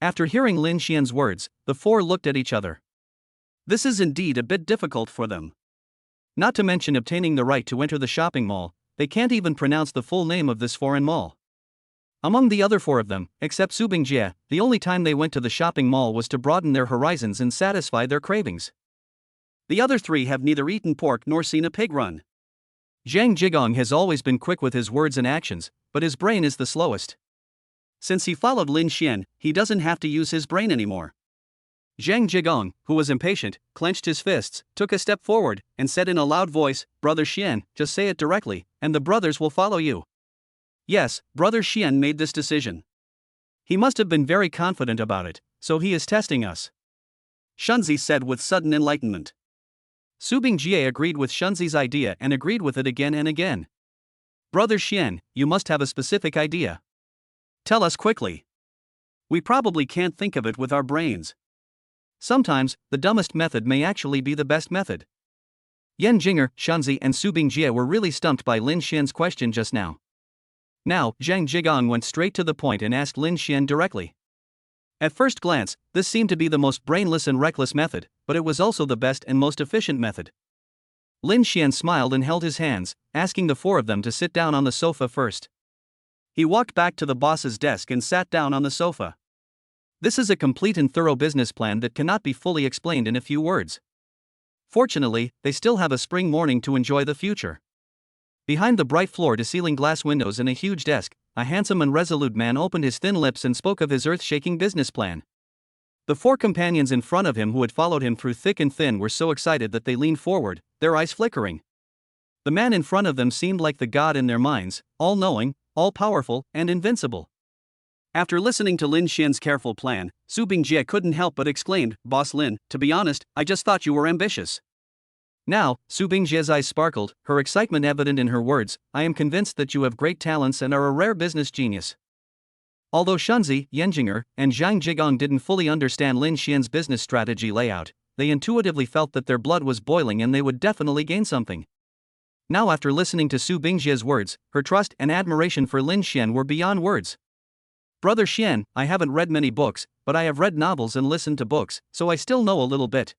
After hearing Lin Xian's words, the 4 looked at each other. This is indeed a bit difficult for them. Not to mention obtaining the right to enter the shopping mall, they can't even pronounce the full name of this foreign mall. Among the other 4 of them, except Su Bingjie, the only time they went to the shopping mall was to broaden their horizons and satisfy their cravings. The other 3 have neither eaten pork nor seen a pig run. Zhang Jigong has always been quick with his words and actions, but his brain is the slowest. Since he followed Lin Xian, he doesn't have to use his brain anymore. Zhang Jigong, who was impatient, clenched his fists, took a step forward, and said in a loud voice, "Brother Xian, just say it directly, and the brothers will follow you." Yes, Brother Xian made this decision. He must have been very confident about it, so he is testing us. Shunzi said with sudden enlightenment. Su Bingjie agreed with Shunzi's idea and agreed with it again and again. Brother Xian, you must have a specific idea. Tell us quickly. We probably can't think of it with our brains. Sometimes, the dumbest method may actually be the best method. Yan Jing'er, Shunzi, and Su Bingjie were really stumped by Lin Xian's question just now. Now, Zhang Jigong went straight to the point and asked Lin Xian directly. At first glance, this seemed to be the most brainless and reckless method, but it was also the best and most efficient method. Lin Xian smiled and held his hands, asking the 4 of them to sit down on the sofa first. He walked back to the boss's desk and sat down on the sofa. This is a complete and thorough business plan that cannot be fully explained in a few words. Fortunately, they still have a spring morning to enjoy the future. Behind the bright floor-to-ceiling glass windows and a huge desk, a handsome and resolute man opened his thin lips and spoke of his earth-shaking business plan. The 4 companions in front of him who had followed him through thick and thin were so excited that they leaned forward, their eyes flickering. The man in front of them seemed like the god in their minds, all-knowing, all-powerful, and invincible. After listening to Lin Xian's careful plan, Su Bingjie couldn't help but exclaimed, "Boss Lin, to be honest, I just thought you were ambitious." Now, Su Bingjie's eyes sparkled, her excitement evident in her words, "I am convinced that you have great talents and are a rare business genius." Although Shunzi, Yan Jing'er, and Zhang Jigong didn't fully understand Lin Xian's business strategy layout, they intuitively felt that their blood was boiling and they would definitely gain something. Now, after listening to Su Bingjie's words, her trust and admiration for Lin Xian were beyond words. "Brother Xian, I haven't read many books, but I have read novels and listened to books, so I still know a little bit.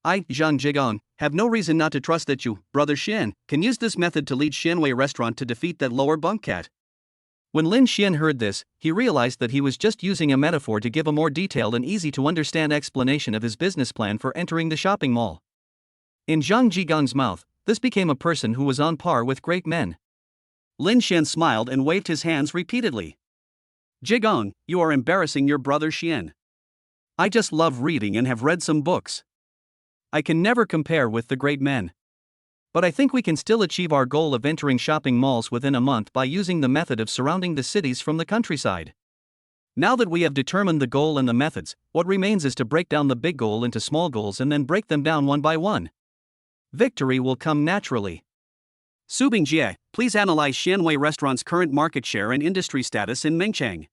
I, Zhang Jigong, have no reason not to trust that you, Brother Xian, can use this method to lead Xianwei Restaurant to defeat that lower bunk cat." When Lin Xian heard this, he realized that he was just using a metaphor to give a more detailed and easy-to-understand explanation of his business plan for entering the shopping mall. In Zhang Jigong's mouth, this became a person who was on par with great men. Lin Xian smiled and waved his hands repeatedly. "Jigong, you are embarrassing your brother Xian. I just love reading and have read some books. I can never compare with the great men. But I think we can still achieve our goal of entering shopping malls within a month by using the method of surrounding the cities from the countryside. Now that we have determined the goal and the methods, what remains is to break down the big goal into small goals and then break them down one by one. Victory will come naturally." Su Bingjie, please analyze Xianwei Restaurant's current market share and industry status in Mengchang.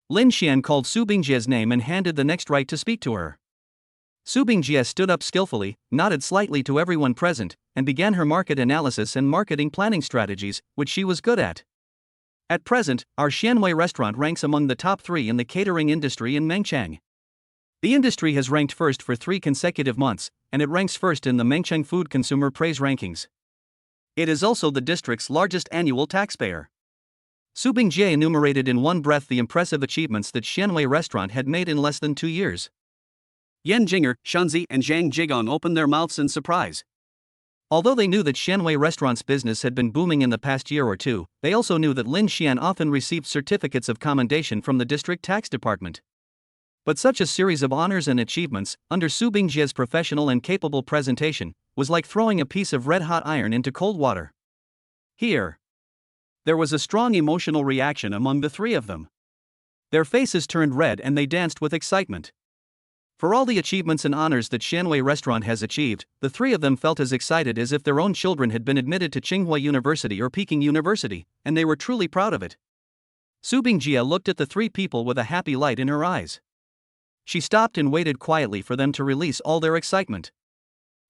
Lin Xian called Su Bingjie's name and handed the next right to speak to her. Su Bingjie stood up skillfully, nodded slightly to everyone present, and began her market analysis and marketing planning strategies, which she was good at. "At present, our Xianwei Restaurant ranks among the top 3 in the catering industry in Mengchang. The industry has ranked first for 3 consecutive months, and it ranks first in the Mengchang Food Consumer Praise Rankings. It is also the district's largest annual taxpayer." Su Bingjie enumerated in one breath the impressive achievements that Xianwei Restaurant had made in less than 2 years. Yan Jing'er, Shunzi, and Zhang Jigong opened their mouths in surprise. Although they knew that Xianwei Restaurant's business had been booming in the past year or two, they also knew that Lin Xian often received certificates of commendation from the district tax department. But such a series of honors and achievements, under Su Bingjie's professional and capable presentation, was like throwing a piece of red-hot iron into cold water. Here, there was a strong emotional reaction among the 3 of them. Their faces turned red and they danced with excitement. For all the achievements and honors that Xianwei Restaurant has achieved, the 3 of them felt as excited as if their own children had been admitted to Tsinghua University or Peking University, and they were truly proud of it. Su Bingjie looked at the 3 people with a happy light in her eyes. She stopped and waited quietly for them to release all their excitement.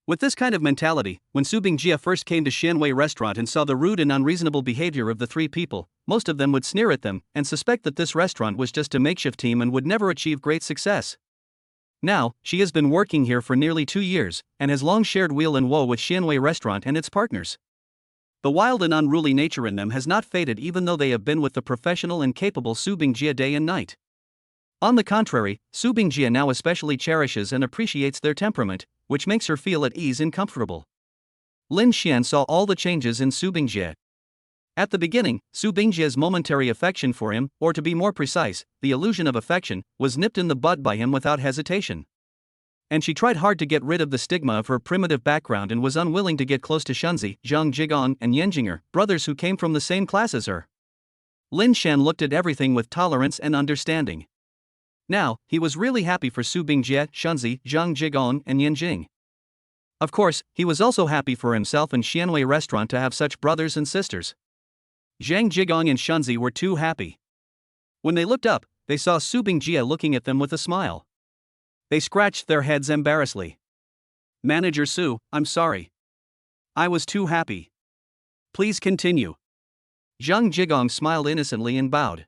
With this kind of mentality, when Su Bingjie first came to Xianwei Restaurant and saw the rude and unreasonable behavior of the 3 people, most of them would sneer at them and suspect that this restaurant was just a makeshift team and would never achieve great success. Now, she has been working here for nearly 2 years, and has long shared weal and woe with Xianwei Restaurant and its partners. The wild and unruly nature in them has not faded even though they have been with the professional and capable Su Bingjie day and night. On the contrary, Su Bingjie now especially cherishes and appreciates their temperament, which makes her feel at ease and comfortable. Lin Xian saw all the changes in Su Bingjie. At the beginning, Su Bingjie's momentary affection for him, or to be more precise, the illusion of affection, was nipped in the bud by him without hesitation. And she tried hard to get rid of the stigma of her primitive background and was unwilling to get close to Shunzi, Zhang Jigong, and Yan Jing'er, brothers who came from the same class as her. Lin Xian looked at everything with tolerance and understanding. Now, he was really happy for Su Bingjie, Shunzi, Zhang Jigong, and Yan Jing. Of course, he was also happy for himself and Xianwei Restaurant to have such brothers and sisters. Zhang Jigong and Shunzi were too happy. When they looked up, they saw Su Bingjie looking at them with a smile. They scratched their heads embarrassedly. "Manager Su, I'm sorry. I was too happy. Please continue." Zhang Jigong smiled innocently and bowed.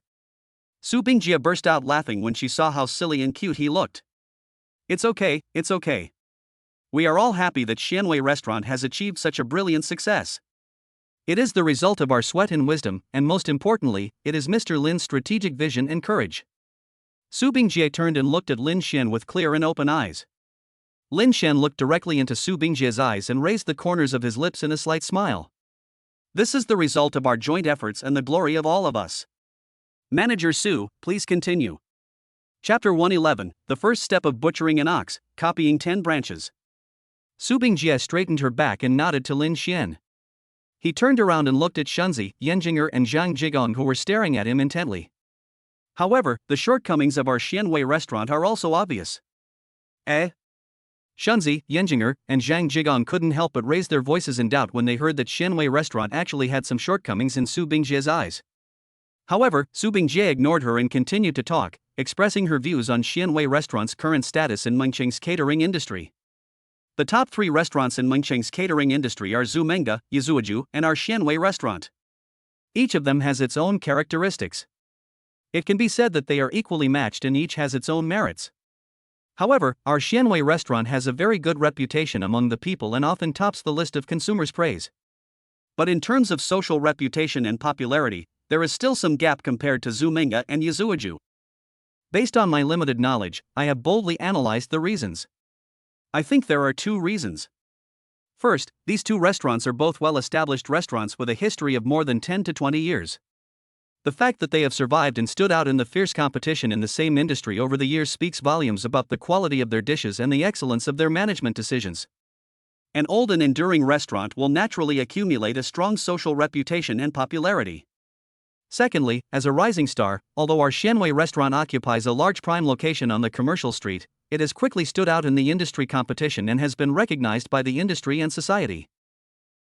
Su Bingjie burst out laughing when she saw how silly and cute he looked. It's okay. We are all happy that Xianwei Restaurant has achieved such a brilliant success. It is the result of our sweat and wisdom, and most importantly, it is Mr. Lin's strategic vision and courage." Su Bingjie turned and looked at Lin Xian with clear and open eyes. Lin Xian looked directly into Su Bingjie's eyes and raised the corners of his lips in a slight smile. "This is the result of our joint efforts and the glory of all of us. Manager Su, please continue." Chapter 111, The First Step of Butchering an Ox, Copying 10 Branches. Su Bingjie straightened her back and nodded to Lin Xian. He turned around and looked at Shunzi, Yan Jing'er, and Zhang Jigong, who were staring at him intently. "However, the shortcomings of our Xianwei Restaurant are also obvious." Shunzi, Yan Jing'er, and Zhang Jigong couldn't help but raise their voices in doubt when they heard that Xianwei Restaurant actually had some shortcomings in Su Bingjie's eyes. However, Su Bingjie ignored her and continued to talk, expressing her views on Xianwei Restaurant's current status in Mengchang's catering industry. The top 3 restaurants in Mengcheng's catering industry are Zumenga, Yizuaju, and our Xianwei restaurant. Each of them has its own characteristics. It can be said that they are equally matched and each has its own merits. However, our Xianwei restaurant has a very good reputation among the people and often tops the list of consumers' praise. But in terms of social reputation and popularity, there is still some gap compared to Zumenga and Yizuaju. Based on my limited knowledge, I have boldly analyzed the reasons. I think there are 2 reasons. First, these 2 restaurants are both well-established restaurants with a history of more than 10 to 20 years. The fact that they have survived and stood out in the fierce competition in the same industry over the years speaks volumes about the quality of their dishes and the excellence of their management decisions. An old and enduring restaurant will naturally accumulate a strong social reputation and popularity. Secondly, as a rising star, although our Xianwei restaurant occupies a large prime location on the commercial street, it has quickly stood out in the industry competition and has been recognized by the industry and society.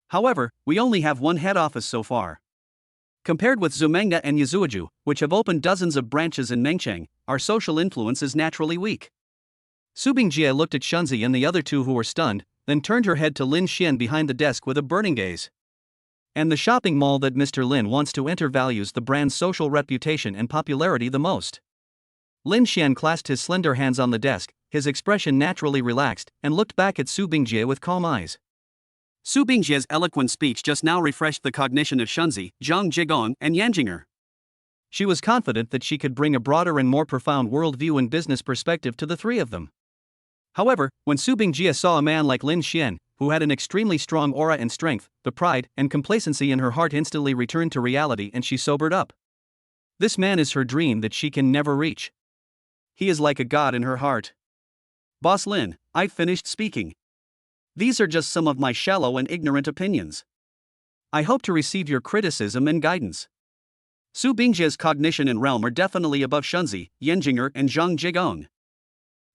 However, we only have one head office so far. Compared with Zumenga and Yizuaju, which have opened dozens of branches in Mengcheng, our social influence is naturally weak. Su Bingjie looked at Shunzi and the other 2 who were stunned, then turned her head to Lin Xian behind the desk with a burning gaze. And the shopping mall that Mr. Lin wants to enter values the brand's social reputation and popularity the most. Lin Xian clasped his slender hands on the desk, his expression naturally relaxed, and looked back at Su Bingjie with calm eyes. Su Bingjie's eloquent speech just now refreshed the cognition of Shunzi, Zhang Jigong, and Yanjinger. She was confident that she could bring a broader and more profound worldview and business perspective to the 3 of them. However, when Su Bingjie saw a man like Lin Xian, who had an extremely strong aura and strength, the pride and complacency in her heart instantly returned to reality and she sobered up. This man is her dream that she can never reach. He is like a god in her heart. Boss Lin, I've finished speaking. These are just some of my shallow and ignorant opinions. I hope to receive your criticism and guidance. Su Bingjie's cognition and realm are definitely above Shunzi, Yanjinger, and Zhang Jigong.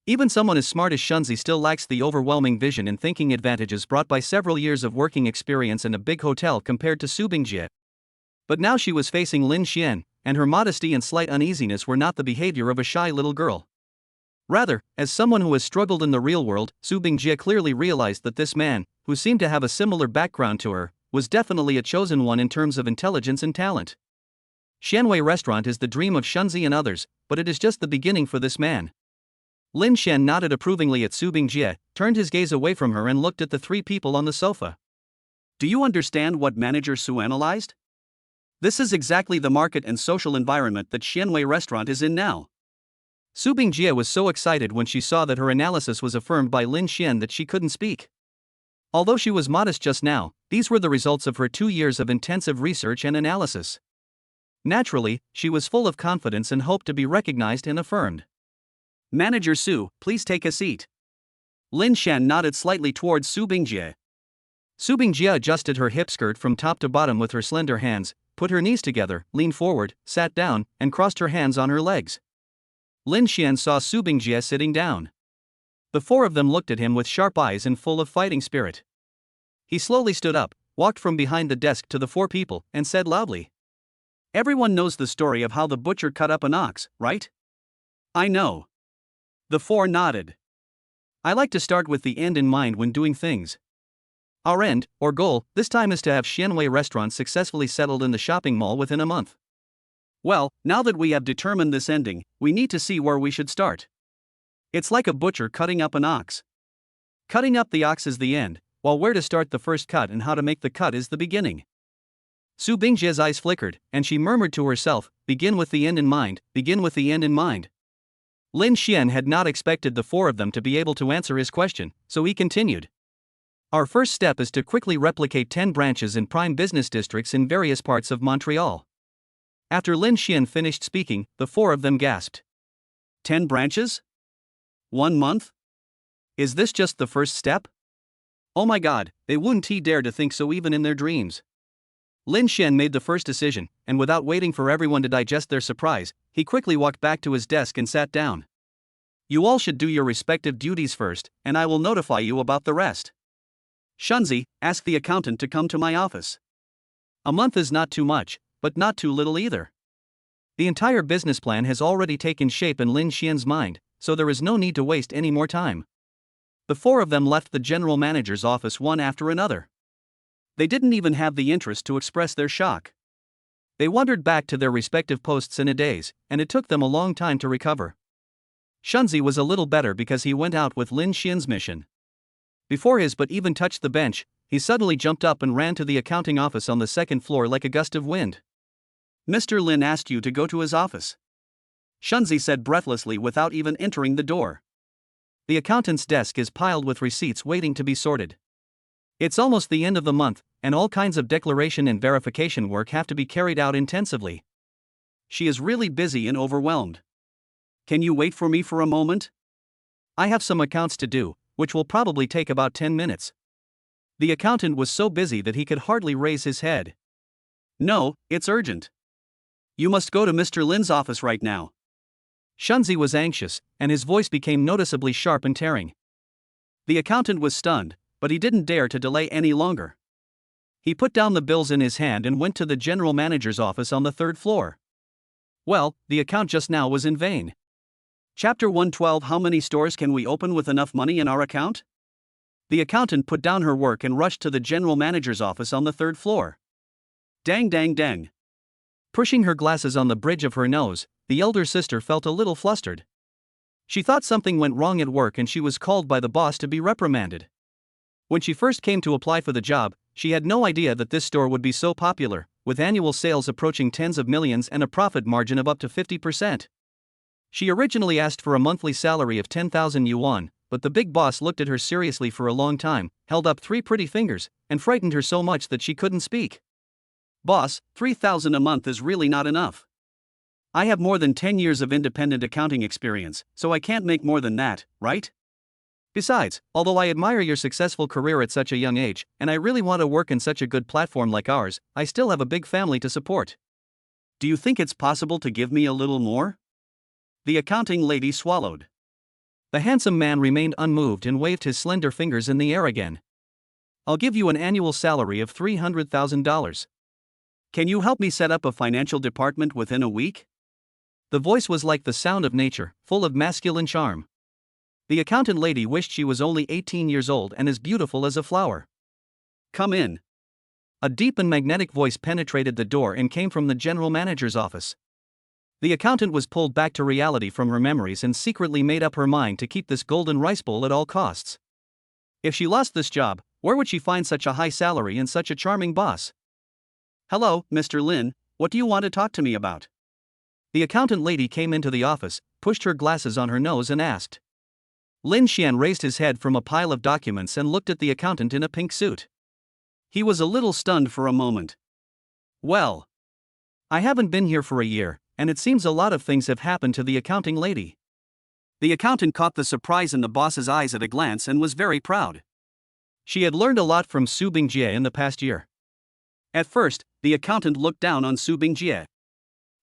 Even someone as smart as Shunzi still lacks the overwhelming vision and thinking advantages brought by several years of working experience in a big hotel compared to Su Bingjie. But now she was facing Lin Xian, and her modesty and slight uneasiness were not the behavior of a shy little girl. Rather, as someone who has struggled in the real world, Su Bingjie clearly realized that this man, who seemed to have a similar background to her, was definitely a chosen one in terms of intelligence and talent. Xianwei restaurant is the dream of Shunzi and others, but it is just the beginning for this man. Lin Xian nodded approvingly at Su Bingjie, turned his gaze away from her and looked at the 3 people on the sofa. Do you understand what Manager Su analyzed? This is exactly the market and social environment that Xianwei restaurant is in now. Su Bingjie was so excited when she saw that her analysis was affirmed by Lin Xian that she couldn't speak. Although she was modest just now, these were the results of her 2 years of intensive research and analysis. Naturally, she was full of confidence and hoped to be recognized and affirmed. Manager Su, please take a seat. Lin Xian nodded slightly towards Su Bingjie. Su Bingjie adjusted her hip skirt from top to bottom with her slender hands, put her knees together, leaned forward, sat down, and crossed her hands on her legs. Lin Xian saw Su Bingjie sitting down. The 4 of them looked at him with sharp eyes and full of fighting spirit. He slowly stood up, walked from behind the desk to the 4 people, and said loudly, "Everyone knows the story of how the butcher cut up an ox, right?" "I know." The 4 nodded. "I like to start with the end in mind when doing things. Our end, or goal, this time is to have Xianwei restaurant successfully settled in the shopping mall within a month. Well, now that we have determined this ending, we need to see where we should start. It's like a butcher cutting up an ox. Cutting up the ox is the end, while where to start the first cut and how to make the cut is the beginning." Su Bingjie's eyes flickered, and she murmured to herself, "Begin with the end in mind, begin with the end in mind." Lin Xian had not expected the 4 of them to be able to answer his question, so he continued. "Our first step is to quickly replicate 10 branches in prime business districts in various parts of Montreal." After Lin Xian finished speaking, the 4 of them gasped. 10 branches? 1 month? Is this just the first step? Oh my god, they wouldn't dare to think so even in their dreams. Lin Xian made the first decision, and without waiting for everyone to digest their surprise, he quickly walked back to his desk and sat down. "You all should do your respective duties first, and I will notify you about the rest. Shunzi, ask the accountant to come to my office." A month is not too much, but not too little either. The entire business plan has already taken shape in Lin Xian's mind, so there is no need to waste any more time. The four of them left the general manager's office one after another. They didn't even have the interest to express their shock. They wandered back to their respective posts in a daze, and it took them a long time to recover. Shunzi was a little better because he went out with Lin Xian's mission. Before his but even touched the bench, he suddenly jumped up and ran to the accounting office on the second floor like a gust of wind. Mr. Lin asked you to go to his office, Shunzi said breathlessly without even entering the door. The accountant's desk is piled with receipts waiting to be sorted. It's almost the end of the month, and all kinds of declaration and verification work have to be carried out intensively. She is really busy and overwhelmed. Can you wait for me for a moment? I have some accounts to do, which will probably take about 10 minutes. The accountant was so busy that he could hardly raise his head. No, it's urgent. You must go to Mr. Lin's office right now. Shunzi was anxious, and his voice became noticeably sharp and tearing. The accountant was stunned, but he didn't dare to delay any longer. He put down the bills in his hand and went to the general manager's office on the third floor. Well, the account just now was in vain. Chapter 112. How many stores can we open with enough money in our account? The accountant put down her work and rushed to the general manager's office on the third floor. Dang dang dang. Pushing her glasses on the bridge of her nose, the elder sister felt a little flustered. She thought something went wrong at work and she was called by the boss to be reprimanded. When she first came to apply for the job, she had no idea that this store would be so popular, with annual sales approaching tens of millions and a profit margin of up to 50%. She originally asked for a monthly salary of 10,000 yuan, but the big boss looked at her seriously for a long time, held up 3 pretty fingers, and frightened her so much that she couldn't speak. Boss, 3,000 a month is really not enough. I have more than 10 years of independent accounting experience, so I can't make more than that, right? Besides, although I admire your successful career at such a young age, and I really want to work in such a good platform like ours, I still have a big family to support. Do you think it's possible to give me a little more? The accounting lady swallowed. The handsome man remained unmoved and waved his slender fingers in the air again. I'll give you an annual salary of $300,000. Can you help me set up a financial department within a week? The voice was like the sound of nature, full of masculine charm. The accountant lady wished she was only 18 years old and as beautiful as a flower. Come in. A deep and magnetic voice penetrated the door and came from the general manager's office. The accountant was pulled back to reality from her memories and secretly made up her mind to keep this golden rice bowl at all costs. If she lost this job, where would she find such a high salary and such a charming boss? Hello, Mr. Lin, what do you want to talk to me about? The accountant lady came into the office, pushed her glasses on her nose and asked. Lin Xian raised his head from a pile of documents and looked at the accountant in a pink suit. He was a little stunned for a moment. Well, I haven't been here for a year, and it seems a lot of things have happened to the accounting lady. The accountant caught the surprise in the boss's eyes at a glance and was very proud. She had learned a lot from Su Bingjie in the past year. At first, the accountant looked down on Su Bingjie.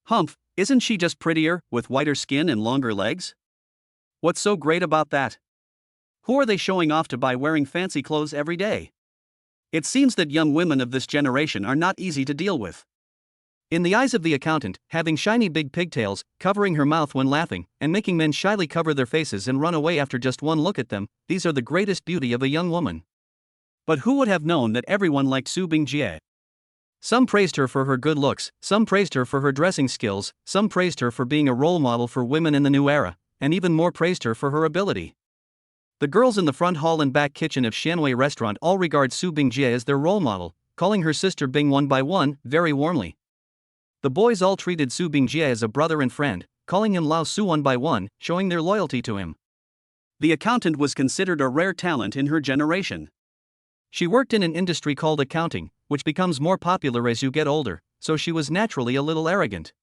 Humph, isn't she just prettier, with whiter skin and longer legs? What's so great about that? Who are they showing off to by wearing fancy clothes every day? It seems that young women of this generation are not easy to deal with. In the eyes of the accountant, having shiny big pigtails, covering her mouth when laughing, and making men shyly cover their faces and run away after just one look at them, these are the greatest beauty of a young woman. But who would have known that everyone liked Su Bingjie? Some praised her for her good looks, some praised her for her dressing skills, some praised her for being a role model for women in the new era, and even more praised her for her ability. The girls in the front hall and back kitchen of Shanwei restaurant all regard Su Bingjie as their role model, calling her sister Bing one by one, very warmly. The boys all treated Su Bingjie as a brother and friend, calling him Lao Su one by one, showing their loyalty to him. The accountant was considered a rare talent in her generation. She worked in an industry called accounting, which becomes more popular as you get older, so she was naturally a little arrogant.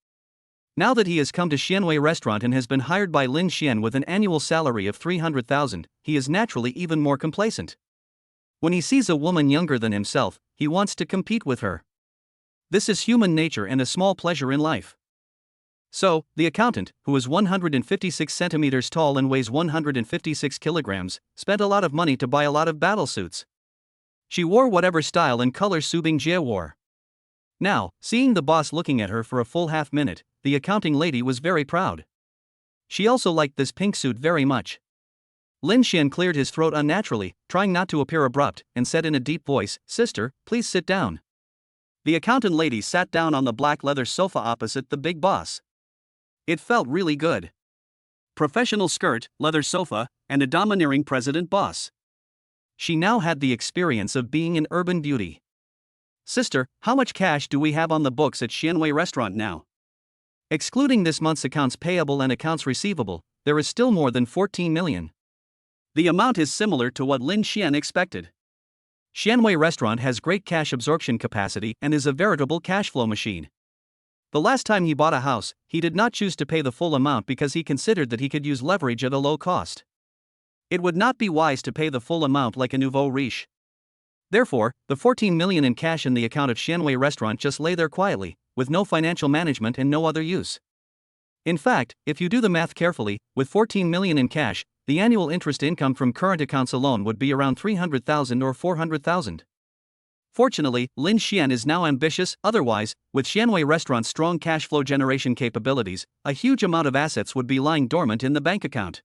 Now that he has come to Xianwei restaurant and has been hired by Lin Xian with an annual salary of 300,000, he is naturally even more complacent. When he sees a woman younger than himself, he wants to compete with her. This is human nature and a small pleasure in life. So, the accountant, who is 156 centimeters tall and weighs 156 kilograms, spent a lot of money to buy a lot of battle suits. She wore whatever style and color Su Bingjie wore. Now, seeing the boss looking at her for a full half minute, the accounting lady was very proud. She also liked this pink suit very much. Lin Xian cleared his throat unnaturally, trying not to appear abrupt, and said in a deep voice, "Sister, please sit down." The accountant lady sat down on the black leather sofa opposite the big boss. It felt really good. Professional skirt, leather sofa, and a domineering president boss. She now had the experience of being an urban beauty. "Sister, how much cash do we have on the books at Xianwei Restaurant now?" Excluding this month's accounts payable and accounts receivable, there is still more than 14 million. The amount is similar to what Lin Xian expected. Xianwei Restaurant has great cash absorption capacity and is a veritable cash flow machine. The last time he bought a house, he did not choose to pay the full amount because he considered that he could use leverage at a low cost. It would not be wise to pay the full amount like a nouveau riche. Therefore, the 14 million in cash in the account of Xianwei Restaurant just lay there quietly, with no financial management and no other use. In fact, if you do the math carefully, with 14 million in cash, the annual interest income from current accounts alone would be around 300,000 or 400,000. Fortunately, Lin Xian is now ambitious. Otherwise, with Xianwei Restaurant's strong cash flow generation capabilities, a huge amount of assets would be lying dormant in the bank account.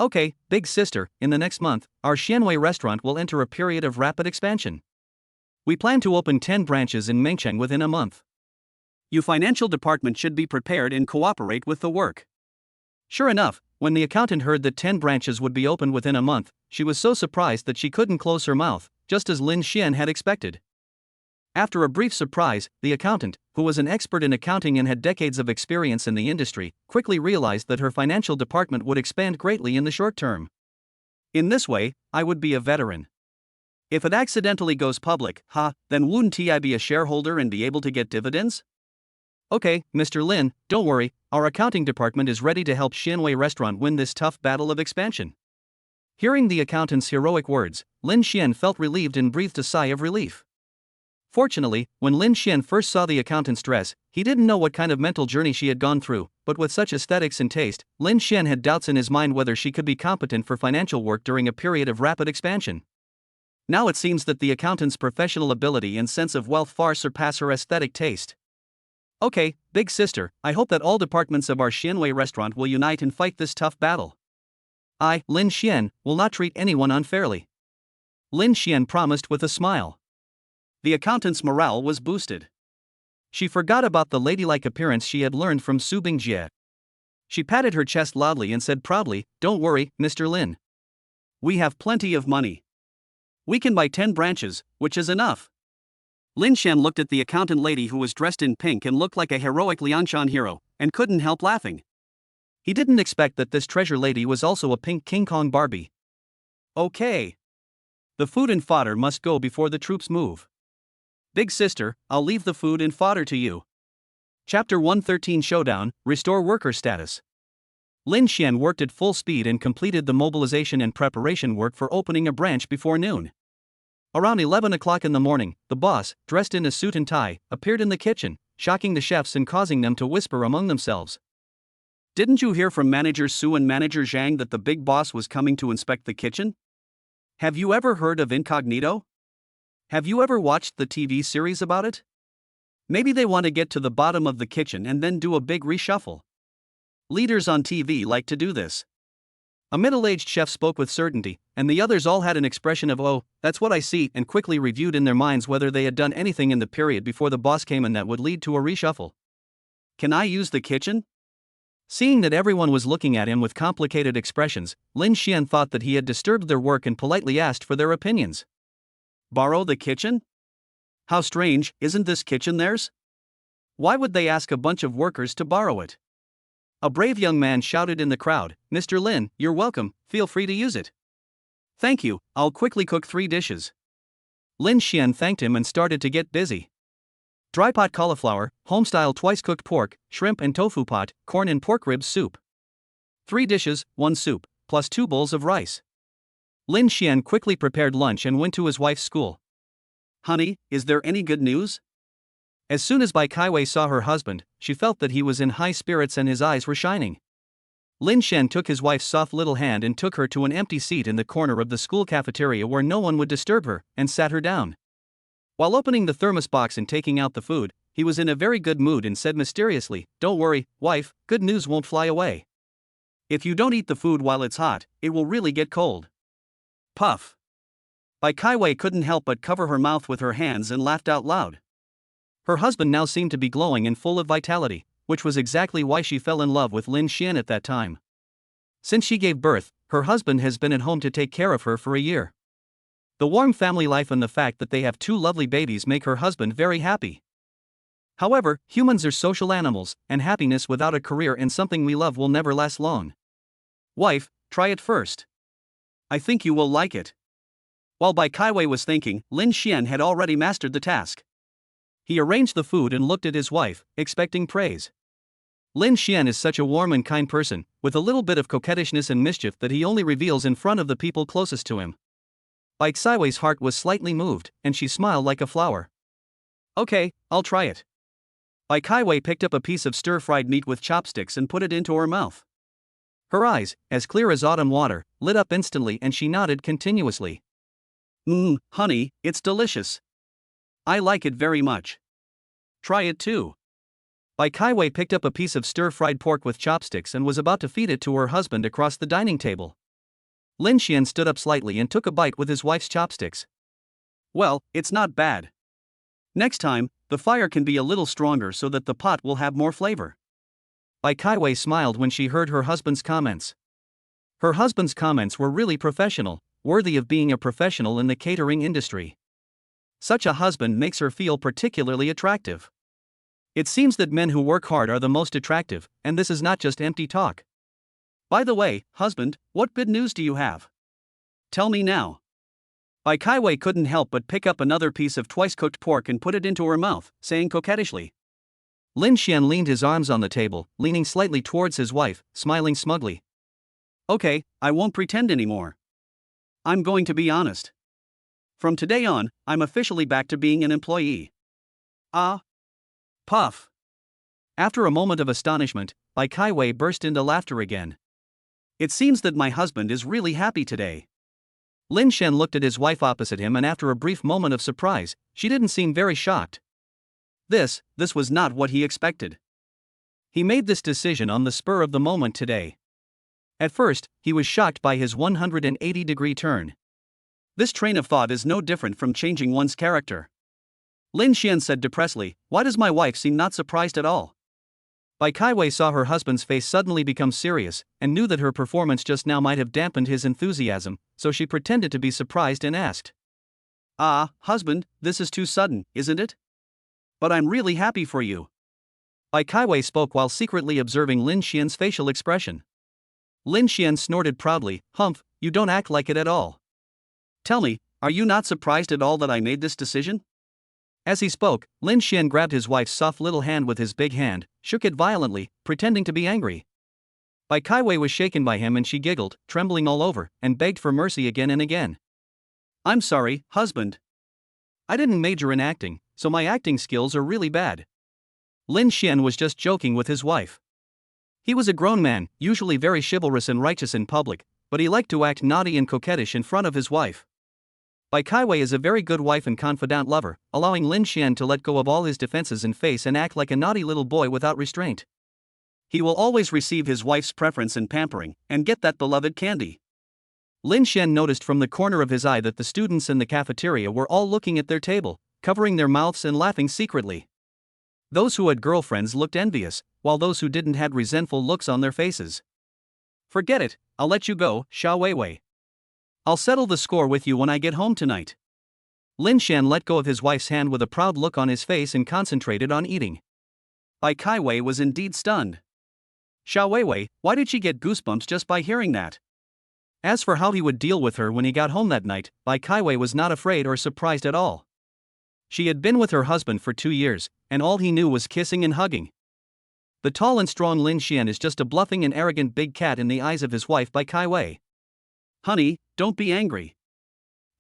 Okay, big sister, in the next month, our Xianwei Restaurant will enter a period of rapid expansion. We plan to open 10 branches in Mengcheng within a month. Your financial department should be prepared and cooperate with the work. Sure enough, when the accountant heard that 10 branches would be opened within a month, she was so surprised that she couldn't close her mouth, just as Lin Xian had expected. After a brief surprise, the accountant, who was an expert in accounting and had decades of experience in the industry, quickly realized that her financial department would expand greatly in the short term. In this way, I would be a veteran. If it accidentally goes public, then wouldn't I be a shareholder and be able to get dividends? Okay, Mr. Lin, don't worry, our accounting department is ready to help Xianwei Restaurant win this tough battle of expansion. Hearing the accountant's heroic words, Lin Xian felt relieved and breathed a sigh of relief. Fortunately, when Lin Xian first saw the accountant's dress, he didn't know what kind of mental journey she had gone through, but with such aesthetics and taste, Lin Xian had doubts in his mind whether she could be competent for financial work during a period of rapid expansion. Now it seems that the accountant's professional ability and sense of wealth far surpass her aesthetic taste. Okay, big sister, I hope that all departments of our Xianwei Restaurant will unite and fight this tough battle. I, Lin Xian, will not treat anyone unfairly. Lin Xian promised with a smile. The accountant's morale was boosted. She forgot about the ladylike appearance she had learned from Su Bingjie. She patted her chest loudly and said proudly, "Don't worry, Mr. Lin. We have plenty of money. We can buy 10 branches, which is enough." Lin Xian looked at the accountant lady who was dressed in pink and looked like a heroic Liangshan hero, and couldn't help laughing. He didn't expect that this treasure lady was also a pink King Kong Barbie. Okay. The food and fodder must go before the troops move. Big sister, I'll leave the food and fodder to you. Chapter 113 Showdown, Restore Worker Status. Lin Xian worked at full speed and completed the mobilization and preparation work for opening a branch before noon. Around 11 o'clock in the morning, the boss, dressed in a suit and tie, appeared in the kitchen, shocking the chefs and causing them to whisper among themselves. Didn't you hear from Manager Su and Manager Zhang that the big boss was coming to inspect the kitchen? Have you ever heard of Incognito? Have you ever watched the TV series about it? Maybe they want to get to the bottom of the kitchen and then do a big reshuffle. Leaders on TV like to do this. A middle-aged chef spoke with certainty, and the others all had an expression of "oh, that's what I see," and quickly reviewed in their minds whether they had done anything in the period before the boss came in that would lead to a reshuffle. Can I use the kitchen? Seeing that everyone was looking at him with complicated expressions, Lin Xian thought that he had disturbed their work and politely asked for their opinions. Borrow the kitchen? How strange, isn't this kitchen theirs? Why would they ask a bunch of workers to borrow it? A brave young man shouted in the crowd, "Mr. Lin, you're welcome, feel free to use it." Thank you, I'll quickly cook 3 dishes. Lin Xian thanked him and started to get busy. Dry pot cauliflower, home-style twice-cooked pork, shrimp and tofu pot, corn and pork ribs soup. 3 dishes, 1 soup, plus 2 bowls of rice. Lin Xian quickly prepared lunch and went to his wife's school. Honey, is there any good news? As soon as Bai Kaiwei saw her husband, she felt that he was in high spirits and his eyes were shining. Lin Xian took his wife's soft little hand and took her to an empty seat in the corner of the school cafeteria where no one would disturb her, and sat her down. While opening the thermos box and taking out the food, he was in a very good mood and said mysteriously, "Don't worry, wife, good news won't fly away. If you don't eat the food while it's hot, it will really get cold. Puff. Bai Kaiwei couldn't help but cover her mouth with her hands and laughed out loud. Her husband now seemed to be glowing and full of vitality, which was exactly why she fell in love with Lin Xian at that time. Since she gave birth, her husband has been at home to take care of her for a year. The warm family life and the fact that they have 2 lovely babies make her husband very happy. However, humans are social animals, and happiness without a career and something we love will never last long. Wife, try it first. I think you will like it. While Bai Kaiwei was thinking, Lin Xian had already mastered the task. He arranged the food and looked at his wife, expecting praise. Lin Xian is such a warm and kind person, with a little bit of coquettishness and mischief that he only reveals in front of the people closest to him. Bai Kaiwei's heart was slightly moved, and she smiled like a flower. Okay, I'll try it. Bai Kaiwei picked up a piece of stir-fried meat with chopsticks and put it into her mouth. Her eyes, as clear as autumn water, lit up instantly and she nodded continuously. Honey, it's delicious. I like it very much. Try it too. Bai Kaiwei picked up a piece of stir-fried pork with chopsticks and was about to feed it to her husband across the dining table. Lin Xian stood up slightly and took a bite with his wife's chopsticks. Well, it's not bad. Next time, the fire can be a little stronger so that the pot will have more flavor. Bai Kaiwei smiled when she heard her husband's comments. Her husband's comments were really professional, worthy of being a professional in the catering industry. Such a husband makes her feel particularly attractive. It seems that men who work hard are the most attractive, and this is not just empty talk. By the way, husband, what good news do you have? Tell me now. Bai Kaiwei couldn't help but pick up another piece of twice-cooked pork and put it into her mouth, saying coquettishly. Lin Xian leaned his arms on the table, leaning slightly towards his wife, smiling smugly. Okay, I won't pretend anymore. I'm going to be honest. From today on, I'm officially back to being an employee. Ah. Puff. After a moment of astonishment, Bai Kaiwei burst into laughter again. It seems that my husband is really happy today. Lin Xian looked at his wife opposite him and after a brief moment of surprise, she didn't seem very shocked. This was not what he expected. He made this decision on the spur of the moment today. At first, he was shocked by his 180-degree turn. This train of thought is no different from changing one's character. Lin Xian said depressedly, why does my wife seem not surprised at all? Bai Kaiwei saw her husband's face suddenly become serious, and knew that her performance just now might have dampened his enthusiasm, so she pretended to be surprised and asked. Ah, husband, this is too sudden, isn't it? But I'm really happy for you. Bai Kaiwei spoke while secretly observing Lin Xian's facial expression. Lin Xian snorted proudly, Humph, you don't act like it at all. Tell me, are you not surprised at all that I made this decision? As he spoke, Lin Xian grabbed his wife's soft little hand with his big hand, shook it violently, pretending to be angry. Bai Kaiwei was shaken by him and she giggled, trembling all over, and begged for mercy again and again. I'm sorry, husband. I didn't major in acting, so my acting skills are really bad. Lin Xian was just joking with his wife. He was a grown man, usually very chivalrous and righteous in public, but he liked to act naughty and coquettish in front of his wife. Bai Kaiwei is a very good wife and confidant lover, allowing Lin Xian to let go of all his defenses and face and act like a naughty little boy without restraint. He will always receive his wife's preference and pampering, and get that beloved candy. Lin Xian noticed from the corner of his eye that the students in the cafeteria were all looking at their table, covering their mouths and laughing secretly. Those who had girlfriends looked envious, while those who didn't had resentful looks on their faces. Forget it, I'll let you go, Xia Weiwei. I'll settle the score with you when I get home tonight. Lin Xian let go of his wife's hand with a proud look on his face and concentrated on eating. Bai Kaiwei was indeed stunned. Xia Weiwei, why did she get goosebumps just by hearing that? As for how he would deal with her when he got home that night, Bai Kaiwei was not afraid or surprised at all. She had been with her husband for 2 years, and all he knew was kissing and hugging. The tall and strong Lin Xian is just a bluffing and arrogant big cat in the eyes of his wife Bai Kaiwei. Honey, don't be angry.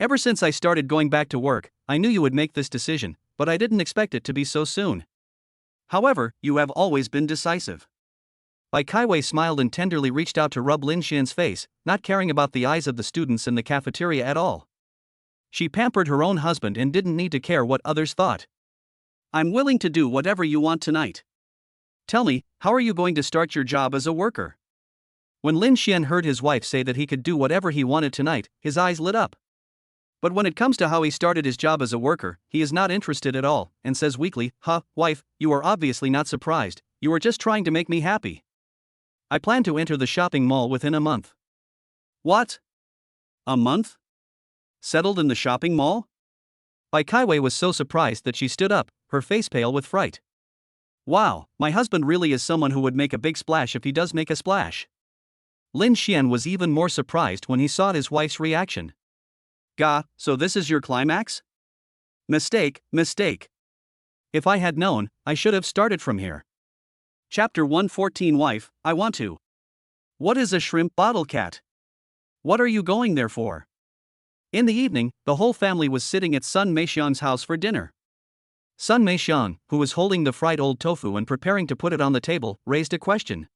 Ever since I started going back to work, I knew you would make this decision, but I didn't expect it to be so soon. However, you have always been decisive. Bai Kaiwei smiled and tenderly reached out to rub Lin Xian's face, not caring about the eyes of the students in the cafeteria at all. She pampered her own husband and didn't need to care what others thought. I'm willing to do whatever you want tonight. Tell me, how are you going to start your job as a worker? When Lin Xian heard his wife say that he could do whatever he wanted tonight, his eyes lit up. But when it comes to how he started his job as a worker, he is not interested at all, and says weakly, "Huh, wife, you are obviously not surprised, you are just trying to make me happy. I plan to enter the shopping mall within a month." What? A month? Settled in the shopping mall? Bai Kaiwei was so surprised that she stood up, her face pale with fright. Wow, my husband really is someone who would make a big splash if he does make a splash. Lin Xian was even more surprised when he saw his wife's reaction. Gah, so this is your climax? Mistake. If I had known, I should have started from here. Chapter 114 Wife, I want to. What is a shrimp bottle cat? What are you going there for? In the evening, the whole family was sitting at Sun Meixiang's house for dinner. Sun Meixiang, who was holding the fried old tofu and preparing to put it on the table, raised a question.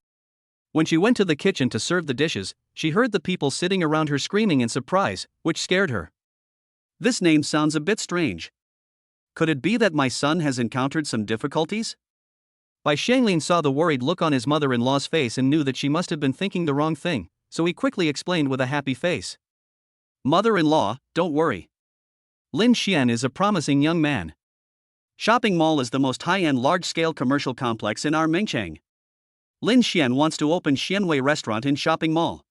When she went to the kitchen to serve the dishes, she heard the people sitting around her screaming in surprise, which scared her. This name sounds a bit strange. Could it be that my son has encountered some difficulties? Bai Shanglin saw the worried look on his mother-in-law's face and knew that she must have been thinking the wrong thing, so he quickly explained with a happy face. Mother-in-law, don't worry. Lin Xian is a promising young man. Shopping mall is the most high-end large-scale commercial complex in our Mengchang. Lin Xian wants to open Xianwei restaurant in shopping mall.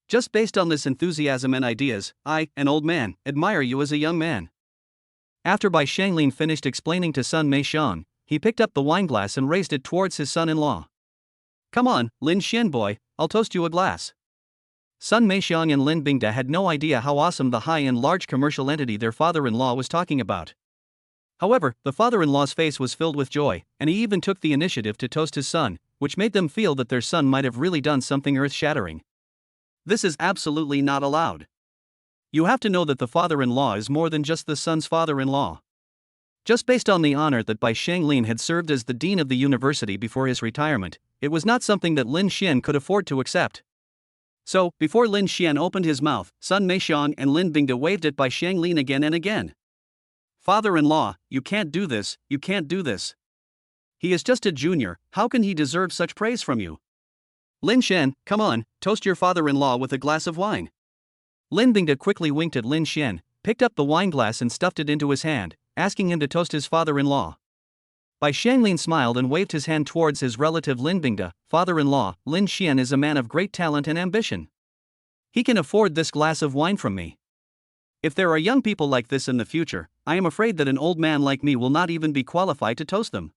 Just based on this enthusiasm and ideas, I, an old man, admire you as a young man. After Bai Shanglin finished explaining to Sun Meixiang, he picked up the wineglass and raised it towards his son-in-law. Come on, Lin Xian boy, I'll toast you a glass. Sun Meixiang and Lin Bingda had no idea how awesome the high-end large commercial entity their father-in-law was talking about. However, the father-in-law's face was filled with joy, and he even took the initiative to toast his son, which made them feel that their son might have really done something earth-shattering. This is absolutely not allowed. You have to know that the father-in-law is more than just the son's father-in-law. Just based on the honor that Bai Shanglin had served as the dean of the university before his retirement, it was not something that Lin Xian could afford to accept. So, before Lin Xian opened his mouth, Sun Meixiang and Lin Bingda waved at Bai Shanglin again and again. Father-in-law, you can't do this, you can't do this. He is just a junior, how can he deserve such praise from you? Lin Xian, come on, toast your father-in-law with a glass of wine. Lin Bingda quickly winked at Lin Xian, picked up the wine glass and stuffed it into his hand, asking him to toast his father-in-law. Bai Shanglin smiled and waved his hand towards his relative Lin Bingda. Father-in-law, Lin Xian is a man of great talent and ambition. He can afford this glass of wine from me. If there are young people like this in the future, I am afraid that an old man like me will not even be qualified to toast them.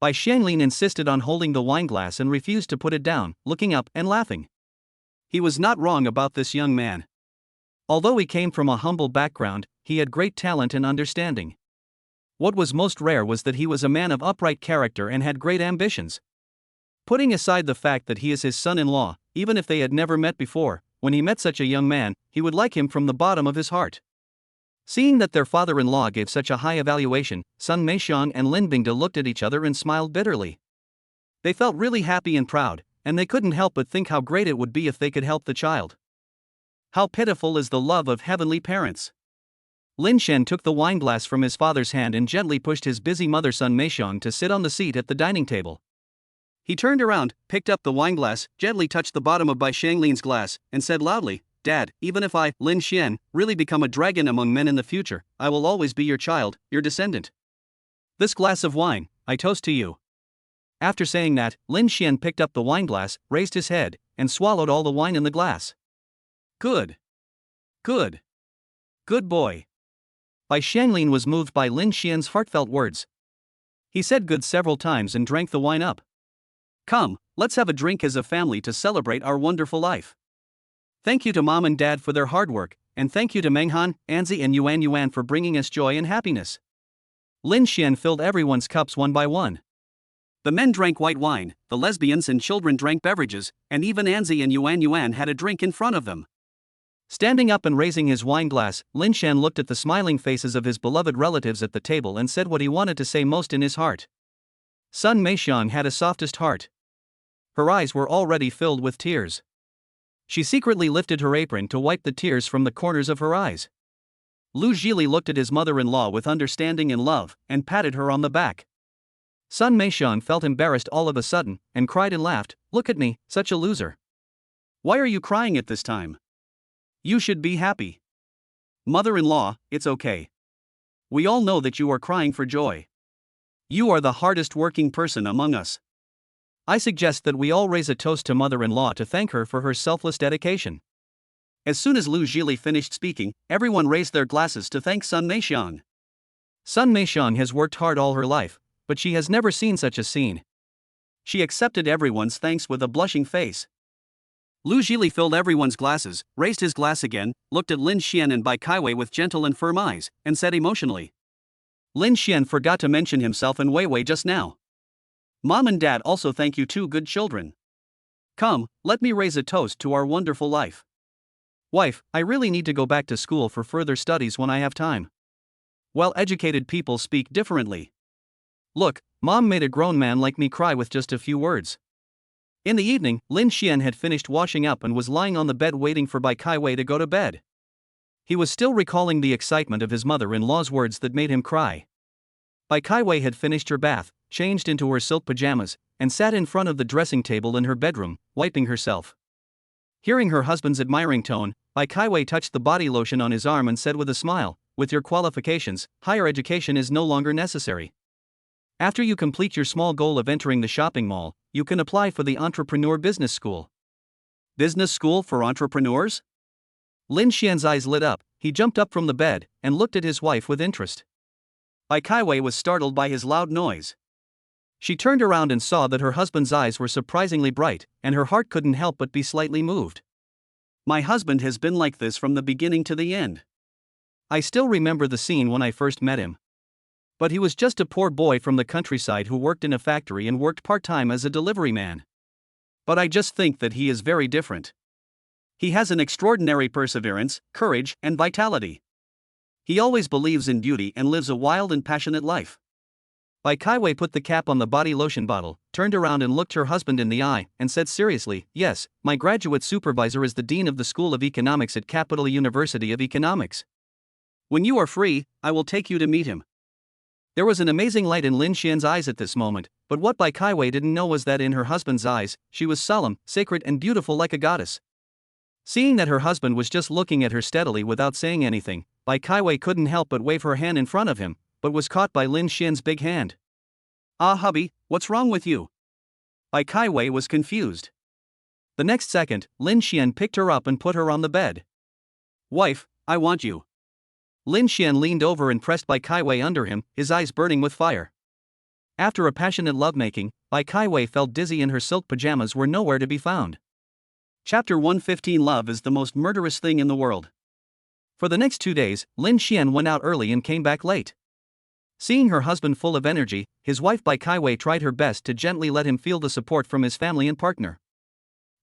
Bai Shanglin insisted on holding the wineglass and refused to put it down, looking up and laughing. He was not wrong about this young man. Although he came from a humble background, he had great talent and understanding. What was most rare was that he was a man of upright character and had great ambitions. Putting aside the fact that he is his son-in-law, even if they had never met before, when he met such a young man, he would like him from the bottom of his heart. Seeing that their father-in-law gave such a high evaluation, Sun Meixiang and Lin Bingda looked at each other and smiled bitterly. They felt really happy and proud, and they couldn't help but think how great it would be if they could help the child. How pitiful is the love of heavenly parents. Lin Xian took the wineglass from his father's hand and gently pushed his busy mother Sun Meixiang to sit on the seat at the dining table. He turned around, picked up the wineglass, gently touched the bottom of Bai Shanglin's glass, and said loudly, "Dad, even if I, Lin Xian, really become a dragon among men in the future, I will always be your child, your descendant. This glass of wine, I toast to you." After saying that, Lin Xian picked up the wineglass, raised his head, and swallowed all the wine in the glass. Good. Good. Good boy. Bai Shanglin was moved by Lin Xian's heartfelt words. He said good several times and drank the wine up. Come, let's have a drink as a family to celebrate our wonderful life. Thank you to Mom and Dad for their hard work, and thank you to Menghan, Anzi and Yuan for bringing us joy and happiness. Lin Xian filled everyone's cups one by one. The men drank white wine, the lesbians and children drank beverages, and even Anzi and Yuan had a drink in front of them. Standing up and raising his wine glass, Lin Xian looked at the smiling faces of his beloved relatives at the table and said what he wanted to say most in his heart. Sun Meixiang had a softest heart. Her eyes were already filled with tears. She secretly lifted her apron to wipe the tears from the corners of her eyes. Lu Zhili looked at his mother-in-law with understanding and love, and patted her on the back. Sun Meixiang felt embarrassed all of a sudden, and cried and laughed, "Look at me, such a loser. Why are you crying at this time? You should be happy. Mother-in-law, it's okay. We all know that you are crying for joy. You are the hardest working person among us. I suggest that we all raise a toast to mother-in-law to thank her for her selfless dedication. As soon as Lu Jili finished speaking, everyone raised their glasses to thank Sun Meixiang. Sun Meixiang has worked hard all her life, but she has never seen such a scene. She accepted everyone's thanks with a blushing face. Lu Jili filled everyone's glasses, raised his glass again, looked at Lin Xian and Bai Kaiwei with gentle and firm eyes, and said emotionally. Lin Xian forgot to mention himself and Wei Wei just now. Mom and Dad also thank you too, good children. Come, let me raise a toast to our wonderful life. Wife, I really need to go back to school for further studies when I have time. Well-educated people speak differently. Look, Mom made a grown man like me cry with just a few words. In the evening, Lin Xian had finished washing up and was lying on the bed waiting for Bai Kaiwei to go to bed. He was still recalling the excitement of his mother-in-law's words that made him cry. Bai Kaiwei had finished her bath, changed into her silk pajamas, and sat in front of the dressing table in her bedroom, wiping herself. Hearing her husband's admiring tone, Bai Kaiwei touched the body lotion on his arm and said with a smile, with your qualifications, higher education is no longer necessary. After you complete your small goal of entering the shopping mall, you can apply for the entrepreneur business school. Business school for entrepreneurs? Lin Xian's eyes lit up, he jumped up from the bed, and looked at his wife with interest. Bai Kaiwei was startled by his loud noise. She turned around and saw that her husband's eyes were surprisingly bright, and her heart couldn't help but be slightly moved. My husband has been like this from the beginning to the end. I still remember the scene when I first met him. But he was just a poor boy from the countryside who worked in a factory and worked part-time as a delivery man. But I just think that he is very different. He has an extraordinary perseverance, courage, and vitality. He always believes in beauty and lives a wild and passionate life. Bai Kaiwei put the cap on the body lotion bottle, turned around and looked her husband in the eye, and said seriously, yes, my graduate supervisor is the Dean of the School of Economics at Capital University of Economics. When you are free, I will take you to meet him. There was an amazing light in Lin Xian's eyes at this moment, but what Bai Kaiwei didn't know was that in her husband's eyes, she was solemn, sacred and beautiful like a goddess. Seeing that her husband was just looking at her steadily without saying anything, Bai Kaiwei couldn't help but wave her hand in front of him, but was caught by Lin Xian's big hand. Ah hubby, what's wrong with you? Bai Kaiwei was confused. The next second, Lin Xian picked her up and put her on the bed. Wife, I want you. Lin Xian leaned over and pressed Bai Kaiwei under him, his eyes burning with fire. After a passionate lovemaking, Bai Kaiwei felt dizzy and her silk pajamas were nowhere to be found. Chapter 115. Love is the most murderous thing in the world. For the next 2 days, Lin Xian went out early and came back late. Seeing her husband full of energy, his wife Bai Kaiwei tried her best to gently let him feel the support from his family and partner.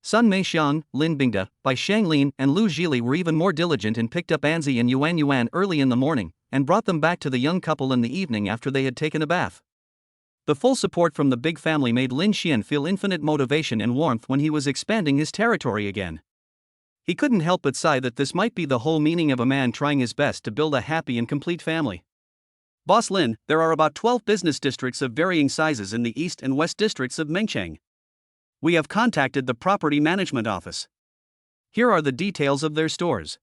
Sun Meixiang, Lin Bingde, Bai Shanglin, and Lu Jili were even more diligent and picked up Anzi and Yuan Yuan early in the morning, and brought them back to the young couple in the evening after they had taken a bath. The full support from the big family made Lin Xian feel infinite motivation and warmth when he was expanding his territory again. He couldn't help but sigh that this might be the whole meaning of a man trying his best to build a happy and complete family. Boss Lin, there are about 12 business districts of varying sizes in the east and west districts of Mengcheng. We have contacted the property management office. Here are the details of their stores.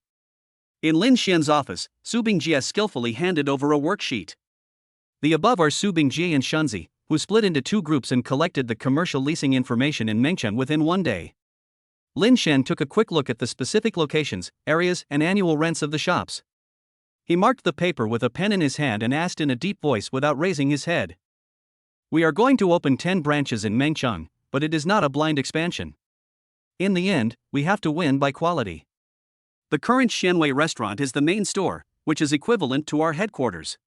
In Lin Xian's office, Su Bingjie skillfully handed over a worksheet. The above are Su Bingjie and Shunzi, who split into 2 groups and collected the commercial leasing information in Mengcheng within 1 day. Lin Xian took a quick look at the specific locations, areas, and annual rents of the shops. He marked the paper with a pen in his hand and asked in a deep voice without raising his head. We are going to open 10 branches in Mengcheng, but it is not a blind expansion. In the end, we have to win by quality. The current Xianwei restaurant is the main store, which is equivalent to our headquarters.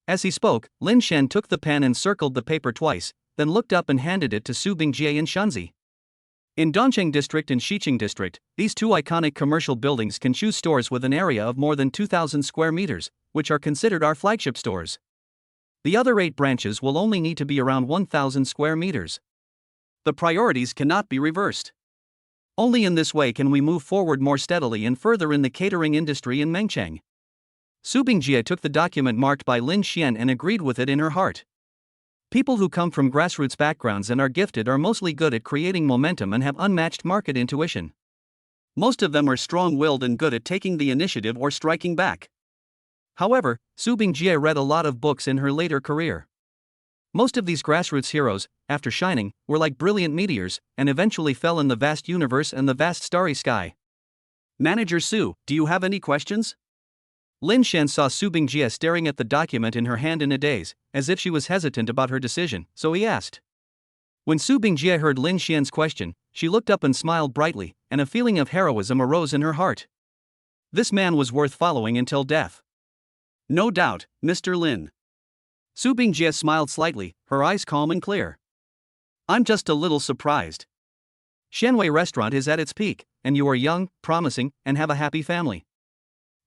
As he spoke, Lin Xian took the pen and circled the paper twice, then looked up and handed it to Su Bingjie and Shunzi. In Dongcheng District and Xiqing District, these 2 iconic commercial buildings can choose stores with an area of more than 2,000 square meters, which are considered our flagship stores. The other 8 branches will only need to be around 1,000 square meters. The priorities cannot be reversed. Only in this way can we move forward more steadily and further in the catering industry in Mengcheng. Su Bingjie took the document marked by Lin Xian and agreed with it in her heart. People who come from grassroots backgrounds and are gifted are mostly good at creating momentum and have unmatched market intuition. Most of them are strong-willed and good at taking the initiative or striking back. However, Su Bingjie read a lot of books in her later career. Most of these grassroots heroes, after shining, were like brilliant meteors, and eventually fell in the vast universe and the vast starry sky. Manager Su, do you have any questions? Lin Xian saw Su Bingjie staring at the document in her hand in a daze, as if she was hesitant about her decision, so he asked. When Su Bingjie heard Lin Xian's question, she looked up and smiled brightly, and a feeling of heroism arose in her heart. This man was worth following until death. No doubt, Mr. Lin. Su Bingjie smiled slightly, her eyes calm and clear. I'm just a little surprised. Shanwei Restaurant is at its peak, and you are young, promising, and have a happy family.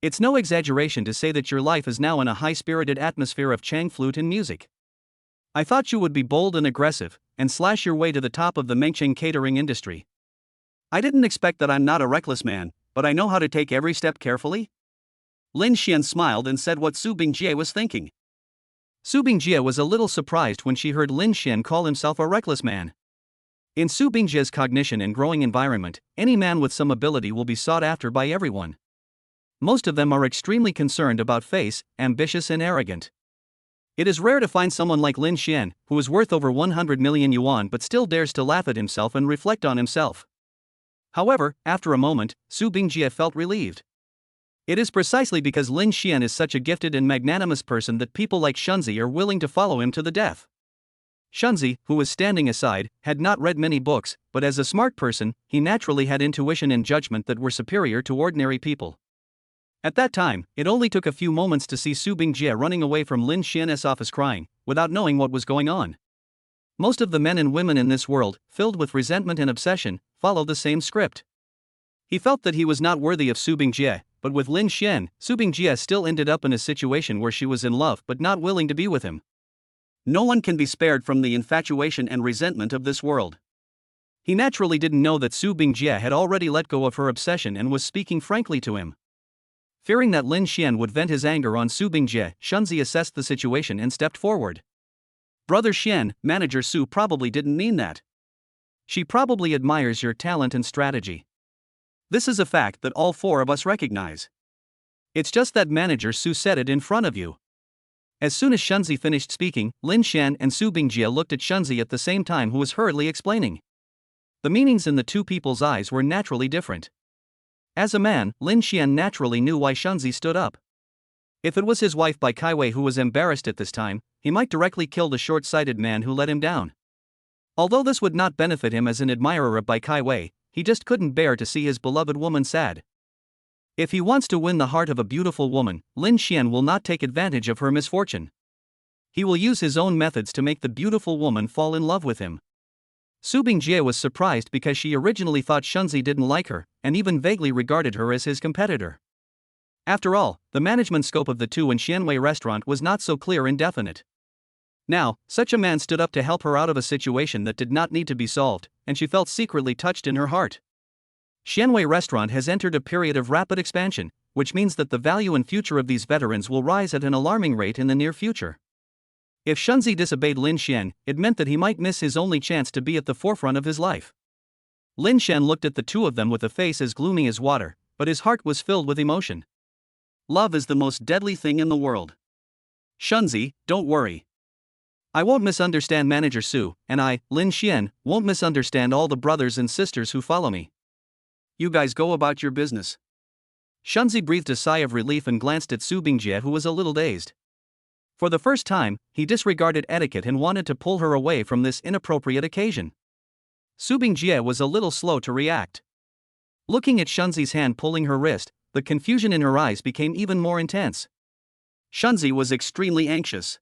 It's no exaggeration to say that your life is now in a high-spirited atmosphere of Chang flute and music. I thought you would be bold and aggressive, and slash your way to the top of the Mengcheng catering industry. I didn't expect that. I'm not a reckless man, but I know how to take every step carefully. Lin Xian smiled and said what Su Bingjie was thinking. Su Bingjie was a little surprised when she heard Lin Xian call himself a reckless man. In Su Bingjie's cognition and growing environment, any man with some ability will be sought after by everyone. Most of them are extremely concerned about face, ambitious and arrogant. It is rare to find someone like Lin Xian, who is worth over 100 million yuan but still dares to laugh at himself and reflect on himself. However, after a moment, Su Bingjie felt relieved. It is precisely because Lin Xian is such a gifted and magnanimous person that people like Shunzi are willing to follow him to the death. Shunzi, who was standing aside, had not read many books, but as a smart person, he naturally had intuition and judgment that were superior to ordinary people. At that time, it only took a few moments to see Su Bingjie running away from Lin Xian's office crying, without knowing what was going on. Most of the men and women in this world, filled with resentment and obsession, follow the same script. He felt that he was not worthy of Su Bingjie, but with Lin Xian, Su Bingjie still ended up in a situation where she was in love but not willing to be with him. No one can be spared from the infatuation and resentment of this world. He naturally didn't know that Su Bingjie had already let go of her obsession and was speaking frankly to him. Fearing that Lin Xian would vent his anger on Su Bingjie, Shunzi assessed the situation and stepped forward. Brother Xian, Manager Su probably didn't mean that. She probably admires your talent and strategy. This is a fact that all four of us recognize. It's just that Manager Su said it in front of you. As soon as Shunzi finished speaking, Lin Xian and Su Bingjie looked at Shunzi at the same time, who was hurriedly explaining. The meanings in the two people's eyes were naturally different. As a man, Lin Xian naturally knew why Shunzi stood up. If it was his wife Bai Kaiwei who was embarrassed at this time, he might directly kill the short-sighted man who let him down. Although this would not benefit him as an admirer of Bai Kaiwei, he just couldn't bear to see his beloved woman sad. If he wants to win the heart of a beautiful woman, Lin Xian will not take advantage of her misfortune. He will use his own methods to make the beautiful woman fall in love with him. Su Bingjie was surprised because she originally thought Shunzi didn't like her, and even vaguely regarded her as his competitor. After all, the management scope of the two in Shanwei Restaurant was not so clear and definite. Now, such a man stood up to help her out of a situation that did not need to be solved, and she felt secretly touched in her heart. Shanwei Restaurant has entered a period of rapid expansion, which means that the value and future of these veterans will rise at an alarming rate in the near future. If Shunzi disobeyed Lin Xian, it meant that he might miss his only chance to be at the forefront of his life. Lin Xian looked at the two of them with a face as gloomy as water, but his heart was filled with emotion. Love is the most deadly thing in the world. Shunzi, don't worry. I won't misunderstand Manager Su, and I, Lin Xian, won't misunderstand all the brothers and sisters who follow me. You guys go about your business. Shunzi breathed a sigh of relief and glanced at Su Bingjie, who was a little dazed. For the first time, he disregarded etiquette and wanted to pull her away from this inappropriate occasion. Su Bingjie was a little slow to react. Looking at Shunzi's hand pulling her wrist, the confusion in her eyes became even more intense. Shunzi was extremely anxious.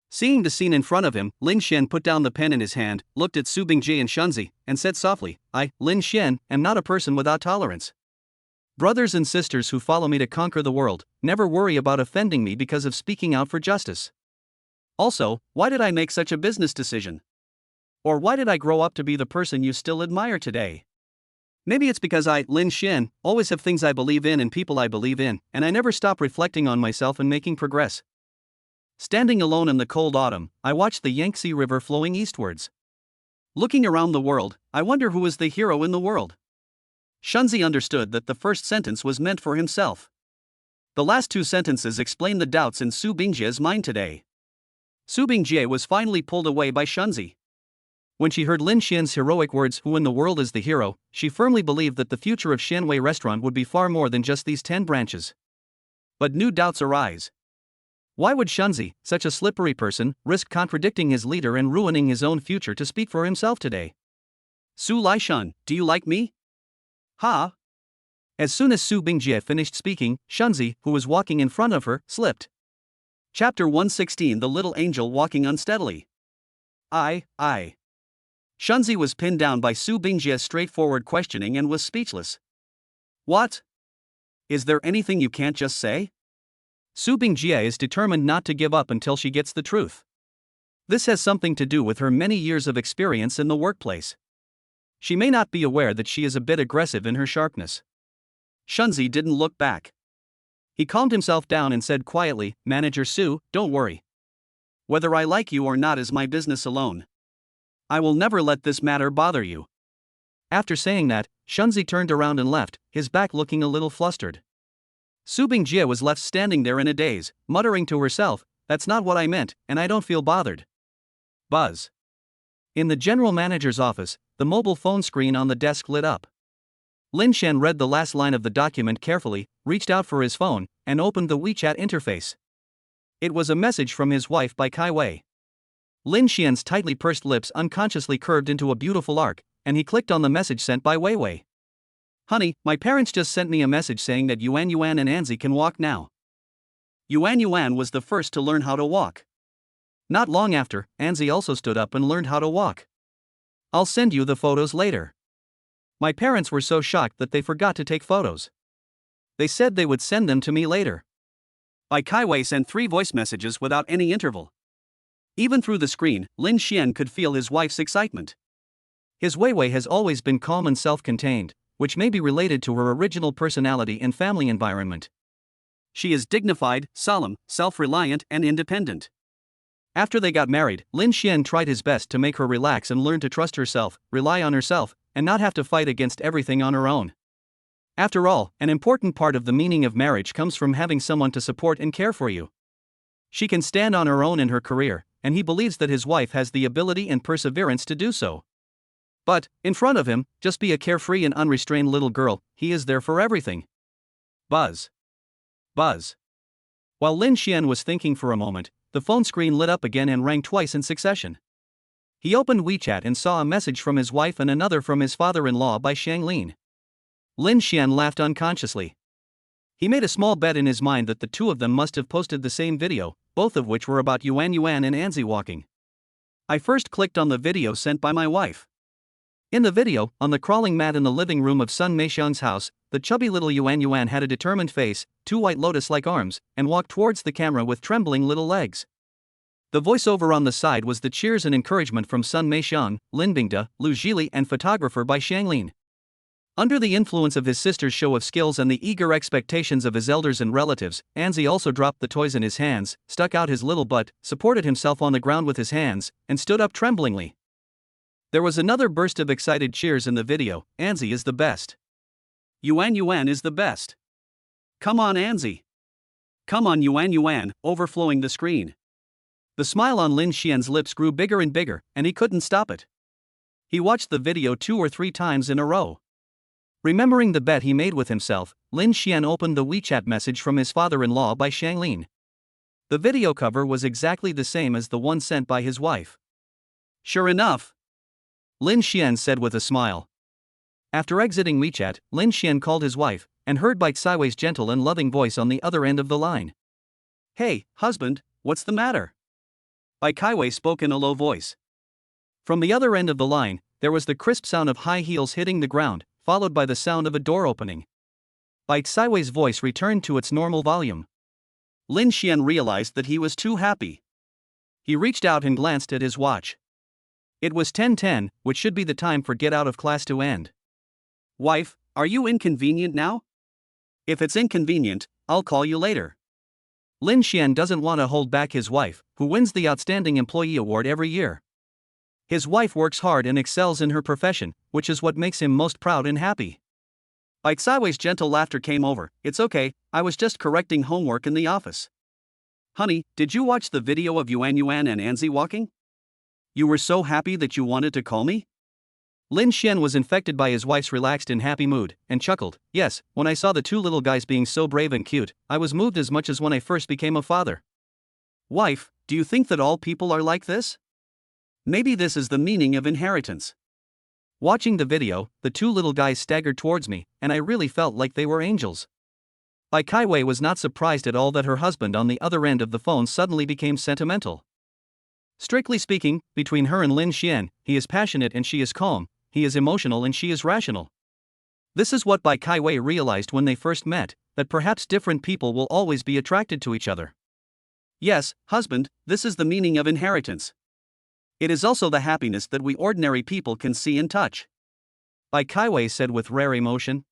Seeing the scene in front of him, Lin Xian put down the pen in his hand, looked at Su Bingjie and Shunzi, and said softly, I, Lin Xian, am not a person without tolerance. Brothers and sisters who follow me to conquer the world, never worry about offending me because of speaking out for justice. Also, why did I make such a business decision? Or why did I grow up to be the person you still admire today? Maybe it's because I, Lin Xian, always have things I believe in and people I believe in, and I never stop reflecting on myself and making progress. Standing alone in the cold autumn, I watched the Yangtze River flowing eastwards. Looking around the world, I wonder who is the hero in the world. Shunzi understood that the first sentence was meant for himself. The last two sentences explain the doubts in Su Bingjie's mind today. Su Bingjie was finally pulled away by Shunzi. When she heard Lin Xian's heroic words, "Who in the world is the hero?" she firmly believed that the future of Shanwei Restaurant would be far more than just these 10 branches. But new doubts arise. Why would Shunzi, such a slippery person, risk contradicting his leader and ruining his own future to speak for himself today? Su Laishun, do you like me? Ha! As soon as Su Bingjie finished speaking, Shunzi, who was walking in front of her, slipped. Chapter 116 The Little Angel Walking Unsteadily. I. Shunzi was pinned down by Su Bingjie's straightforward questioning and was speechless. What? Is there anything you can't just say? Su Bingjie is determined not to give up until she gets the truth. This has something to do with her many years of experience in the workplace. She may not be aware that she is a bit aggressive in her sharpness. Shunzi didn't look back. He calmed himself down and said quietly, "Manager Su, don't worry. Whether I like you or not is my business alone. I will never let this matter bother you." After saying that, Shunzi turned around and left, his back looking a little flustered. Su Bingjie was left standing there in a daze, muttering to herself, "That's not what I meant, and I don't feel bothered." Buzz. In the general manager's office, the mobile phone screen on the desk lit up. Lin Xian read the last line of the document carefully, reached out for his phone, and opened the WeChat interface. It was a message from his wife by Kai Wei. Lin Xian's tightly pursed lips unconsciously curved into a beautiful arc, and he clicked on the message sent by Wei Wei. "Honey, my parents just sent me a message saying that Yuan Yuan and Anzi can walk now." Yuan Yuan was the first to learn how to walk. Not long after, Anzi also stood up and learned how to walk. "I'll send you the photos later. My parents were so shocked that they forgot to take photos. They said they would send them to me later." Bai Kaiwei sent 3 voice messages without any interval. Even through the screen, Lin Xian could feel his wife's excitement. His Wei Wei has always been calm and self-contained, which may be related to her original personality and family environment. She is dignified, solemn, self-reliant, and independent. After they got married, Lin Xian tried his best to make her relax and learn to trust herself, rely on herself, and not have to fight against everything on her own. After all, an important part of the meaning of marriage comes from having someone to support and care for you. She can stand on her own in her career, and he believes that his wife has the ability and perseverance to do so. But, in front of him, just be a carefree and unrestrained little girl, he is there for everything. Buzz. Buzz. While Lin Xian was thinking for a moment, the phone screen lit up again and rang twice in succession. He opened WeChat and saw a message from his wife and another from his father-in-law by Shang Lin. Lin Xian laughed unconsciously. He made a small bet in his mind that the two of them must have posted the same video, both of which were about Yuan Yuan and Anzi walking. I first clicked on the video sent by my wife. In the video, on the crawling mat in the living room of Sun Meixiang's house, the chubby little Yuan Yuan had a determined face, 2 white lotus-like arms, and walked towards the camera with trembling little legs. The voiceover on the side was the cheers and encouragement from Sun Meixiang, Lin Bingde, Lu Zhili, and photographer by Shang Lin. Under the influence of his sister's show of skills and the eager expectations of his elders and relatives, Anzi also dropped the toys in his hands, stuck out his little butt, supported himself on the ground with his hands, and stood up tremblingly. There was another burst of excited cheers in the video. "Anzi is the best. Yuan Yuan is the best. Come on Anzi. Come on Yuan Yuan," overflowing the screen. The smile on Lin Xian's lips grew bigger and bigger, and he couldn't stop it. He watched the video 2 or 3 times in a row. Remembering the bet he made with himself, Lin Xian opened the WeChat message from his father-in-law by Shang Lin. The video cover was exactly the same as the one sent by his wife. "Sure enough," Lin Xian said with a smile. After exiting WeChat, Lin Xian called his wife, and heard Bai Kaiwei's gentle and loving voice on the other end of the line. "Hey, husband, what's the matter?" Bai Kaiwei spoke in a low voice. From the other end of the line, there was the crisp sound of high heels hitting the ground, followed by the sound of a door opening. Bai Kaiwei's voice returned to its normal volume. Lin Xian realized that he was too happy. He reached out and glanced at his watch. It was 10:10, which should be the time for get out of class to end. "Wife, are you inconvenient now? If it's inconvenient, I'll call you later." Lin Xian doesn't want to hold back his wife, who wins the Outstanding Employee Award every year. His wife works hard and excels in her profession, which is what makes him most proud and happy. By Kaiwei's gentle laughter came over. It's okay, I was just correcting homework in the office. Honey, did you watch the video of Yuan and Anzi walking? You were so happy that you wanted to call me? Lin Xian was infected by his wife's relaxed and happy mood, and chuckled. Yes, when I saw the two little guys being so brave and cute, I was moved as much as when I first became a father. Wife, do you think that all people are like this? Maybe this is the meaning of inheritance. Watching the video, the two little guys staggered towards me, and I really felt like they were angels. Bai Kaiwei was not surprised at all that her husband on the other end of the phone suddenly became sentimental. Strictly speaking, between her and Lin Xian, he is passionate and she is calm, he is emotional and she is rational. This is what Bai Kaiwei realized when they first met, that perhaps different people will always be attracted to each other. Yes, husband, this is the meaning of inheritance. It is also the happiness that we ordinary people can see and touch. Bai Kaiwei said with rare emotion.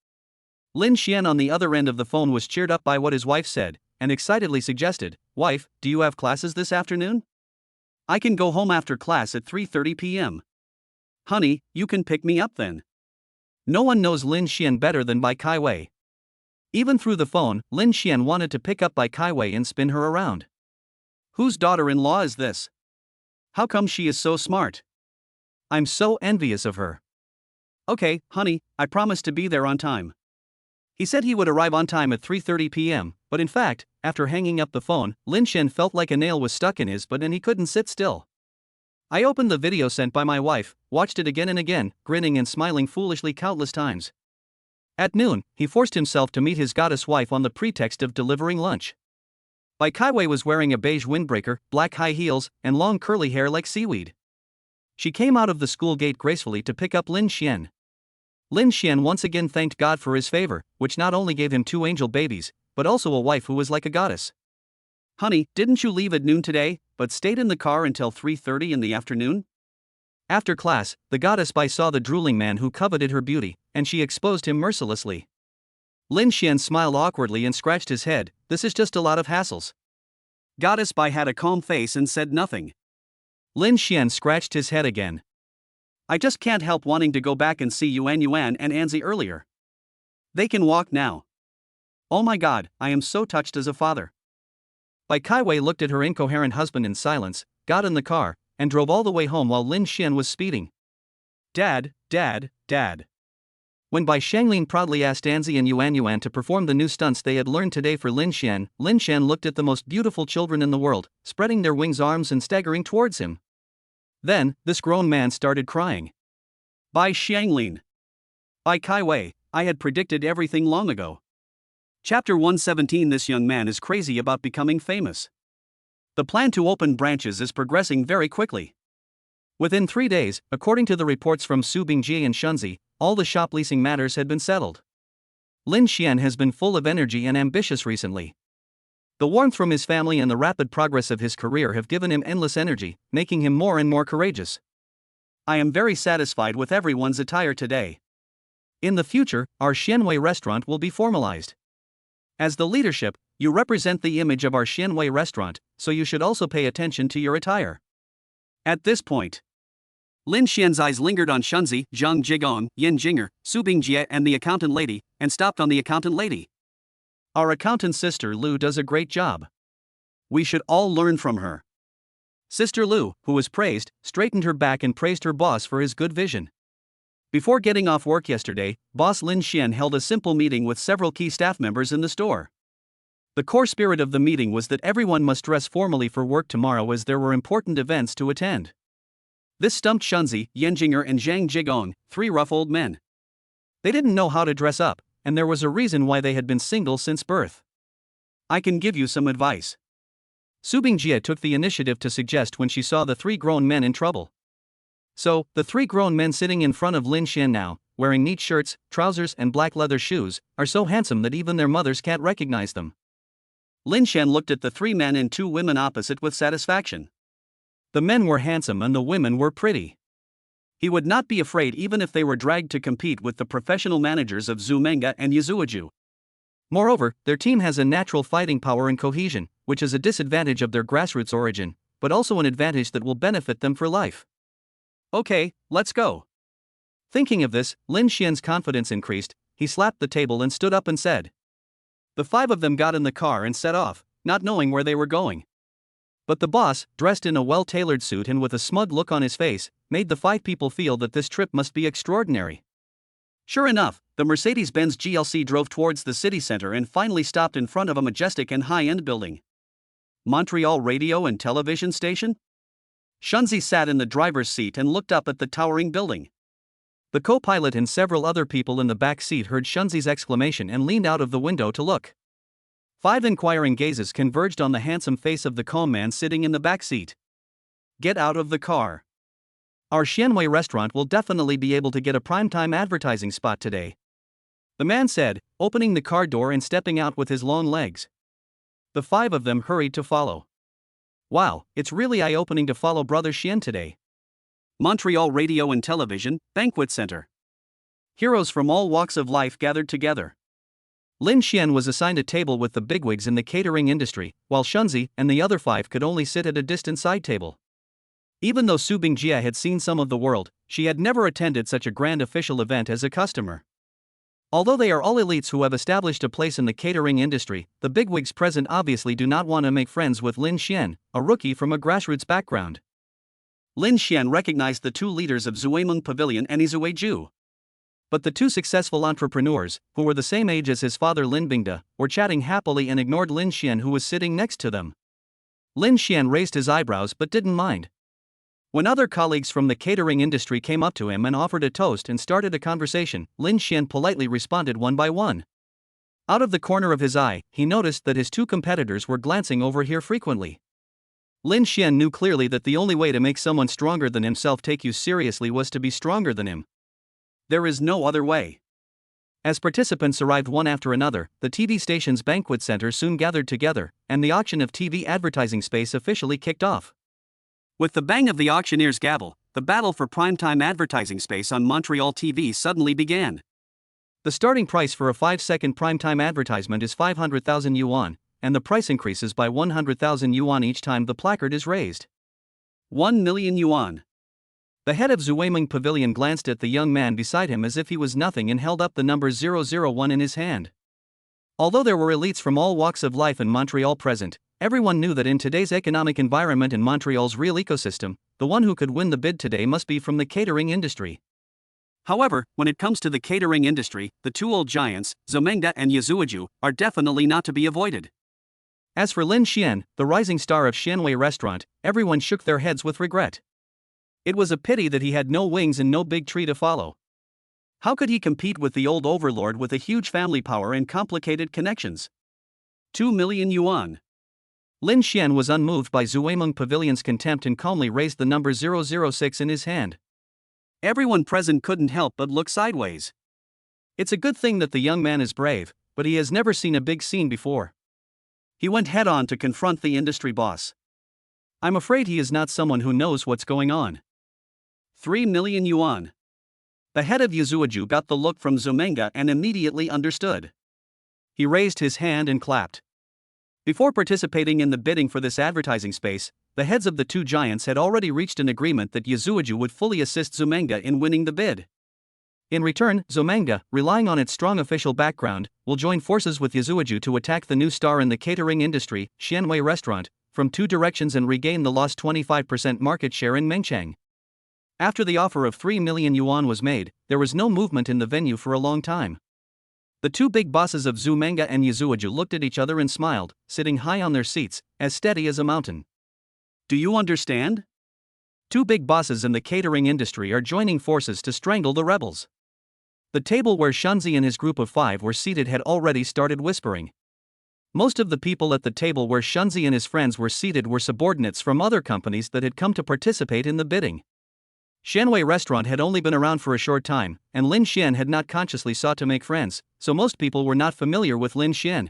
Lin Xian on the other end of the phone was cheered up by what his wife said, and excitedly suggested, Wife, do you have classes this afternoon? I can go home after class at 3:30 p.m. Honey, you can pick me up then. No one knows Lin Xian better than Bai Kaiwei. Even through the phone, Lin Xian wanted to pick up Bai Kaiwei and spin her around. Whose daughter-in-law is this? How come she is so smart? I'm so envious of her. Okay, honey, I promise to be there on time. He said he would arrive on time at 3:30 p.m., but in fact, after hanging up the phone, Lin Xian felt like a nail was stuck in his butt and he couldn't sit still. I opened the video sent by my wife, watched it again and again, grinning and smiling foolishly countless times. At noon, he forced himself to meet his goddess wife on the pretext of delivering lunch. Bai Kaiwei was wearing a beige windbreaker, black high heels, and long curly hair like seaweed. She came out of the school gate gracefully to pick up Lin Xian. Lin Xian once again thanked God for his favor, which not only gave him 2 angel babies, but also a wife who was like a goddess. Honey, didn't you leave at noon today, but stayed in the car until 3:30 in the afternoon? After class, the goddess Bai saw the drooling man who coveted her beauty, and she exposed him mercilessly. Lin Xian smiled awkwardly and scratched his head. This is just a lot of hassles. Goddess Bai had a calm face and said nothing. Lin Xian scratched his head again. I just can't help wanting to go back and see Yuan and Anzi earlier. They can walk now. Oh my God, I am so touched as a father. Bai Kaiwei looked at her incoherent husband in silence, got in the car, and drove all the way home while Lin Xian was speeding. Dad, Dad, Dad. When Bai Shanglin proudly asked Anzi and Yuan to perform the new stunts they had learned today for Lin Xian looked at the most beautiful children in the world, spreading their wings arms and staggering towards him. Then, this grown man started crying. Bai Shanglin. Bai Kaiwei, I had predicted everything long ago. Chapter 117. This young man is crazy about becoming famous. The plan to open branches is progressing very quickly. Within 3 days, according to the reports from Su Bingjie and Shunzi, all the shop leasing matters had been settled. Lin Xian has been full of energy and ambitious recently. The warmth from his family and the rapid progress of his career have given him endless energy, making him more and more courageous. I am very satisfied with everyone's attire today. In the future, our Xianwei restaurant will be formalized. As the leadership, you represent the image of our Xianwei restaurant, so you should also pay attention to your attire. At this point, Lin Xian's eyes lingered on Shunzi, Zhang Jigong, Yin Jinger, Su Bingjie and the accountant lady, and stopped on the accountant lady. Our accountant sister Lu does a great job. We should all learn from her. Sister Lu, who was praised, straightened her back and praised her boss for his good vision. Before getting off work yesterday, boss Lin Xian held a simple meeting with several key staff members in the store. The core spirit of the meeting was that everyone must dress formally for work tomorrow as there were important events to attend. This stumped Shunzi, Yanjinger and Zhang Jigong, 3 rough old men. They didn't know how to dress up, and there was a reason why they had been single since birth. I can give you some advice. Su Bingjie took the initiative to suggest when she saw the 3 grown men in trouble. So, the 3 grown men sitting in front of Lin Xian now, wearing neat shirts, trousers and black leather shoes, are so handsome that even their mothers can't recognize them. Lin Xian looked at the 3 men and 2 women opposite with satisfaction. The men were handsome and the women were pretty. He would not be afraid even if they were dragged to compete with the professional managers of Zumenga and Yazuaju. Moreover, their team has a natural fighting power and cohesion, which is a disadvantage of their grassroots origin, but also an advantage that will benefit them for life. Okay, let's go. Thinking of this, Lin Xian's confidence increased, he slapped the table and stood up and said. The five of them got in the car and set off, not knowing where they were going. But the boss, dressed in a well-tailored suit and with a smug look on his face, made the five people feel that this trip must be extraordinary. Sure enough, the Mercedes-Benz GLC drove towards the city center and finally stopped in front of a majestic and high-end building. Montreal Radio and Television Station? Shunzi sat in the driver's seat and looked up at the towering building. The co-pilot and several other people in the back seat heard Shunzi's exclamation and leaned out of the window to look. 5 inquiring gazes converged on the handsome face of the calm man sitting in the back seat. Get out of the car. Our Xianwei restaurant will definitely be able to get a primetime advertising spot today. The man said, opening the car door and stepping out with his long legs. The 5 of them hurried to follow. Wow, it's really eye-opening to follow Brother Xian today. Montreal Radio and Television, Banquet Center. Heroes from all walks of life gathered together. Lin Xian was assigned a table with the bigwigs in the catering industry, while Shunzi and the other 5 could only sit at a distant side table. Even though Su Bingjie had seen some of the world, she had never attended such a grand official event as a customer. Although they are all elites who have established a place in the catering industry, the bigwigs present obviously do not want to make friends with Lin Xian, a rookie from a grassroots background. Lin Xian recognized the 2 leaders of Zuimeng Pavilion and Izueju. But the 2 successful entrepreneurs, who were the same age as his father Lin Bingde, were chatting happily and ignored Lin Xian, who was sitting next to them. Lin Xian raised his eyebrows but didn't mind. When other colleagues from the catering industry came up to him and offered a toast and started a conversation, Lin Xian politely responded one by one. Out of the corner of his eye, he noticed that his 2 competitors were glancing over here frequently. Lin Xian knew clearly that the only way to make someone stronger than himself take you seriously was to be stronger than him. There is no other way. As participants arrived one after another, the TV station's banquet center soon gathered together, and the auction of TV advertising space officially kicked off. With the bang of the auctioneer's gavel, the battle for primetime advertising space on Montreal TV suddenly began. The starting price for a 5-second primetime advertisement is 500,000 yuan, and the price increases by 100,000 yuan each time the placard is raised. 1 million yuan. The head of Zuimeng Pavilion glanced at the young man beside him as if he was nothing and held up the number 001 in his hand. Although there were elites from all walks of life in Montreal present, everyone knew that in today's economic environment in Montreal's real ecosystem, the one who could win the bid today must be from the catering industry. However, when it comes to the catering industry, the 2 old giants, Zomengda and Yazuaju, are definitely not to be avoided. As for Lin Xian, the rising star of Xianwei restaurant, everyone shook their heads with regret. It was a pity that he had no wings and no big tree to follow. How could he compete with the old overlord with a huge family power and complicated connections? 2 million yuan. Lin Xian was unmoved by Zuimeng Pavilion's contempt and calmly raised the number 006 in his hand. Everyone present couldn't help but look sideways. It's a good thing that the young man is brave, but he has never seen a big scene before. He went head-on to confront the industry boss. I'm afraid he is not someone who knows what's going on. 3 million yuan. The head of Yazuaju got the look from Zomenga and immediately understood. He raised his hand and clapped. Before participating in the bidding for this advertising space, the heads of the 2 giants had already reached an agreement that Yazuaju would fully assist Zomenga in winning the bid. In return, Zomenga, relying on its strong official background, will join forces with Yazuaju to attack the new star in the catering industry, Xianwei Restaurant, from 2 directions and regain the lost 25% market share in Mengchang. After the offer of 3 million yuan was made, there was no movement in the venue for a long time. The 2 big bosses of Zumenga and Yazuaju looked at each other and smiled, sitting high on their seats, as steady as a mountain. Do you understand? 2 big bosses in the catering industry are joining forces to strangle the rebels. The table where Shunzi and his group of 5 were seated had already started whispering. Most of the people at the table where Shunzi and his friends were seated were subordinates from other companies that had come to participate in the bidding. Xianwei Restaurant had only been around for a short time, and Lin Xian had not consciously sought to make friends, so most people were not familiar with Lin Xian.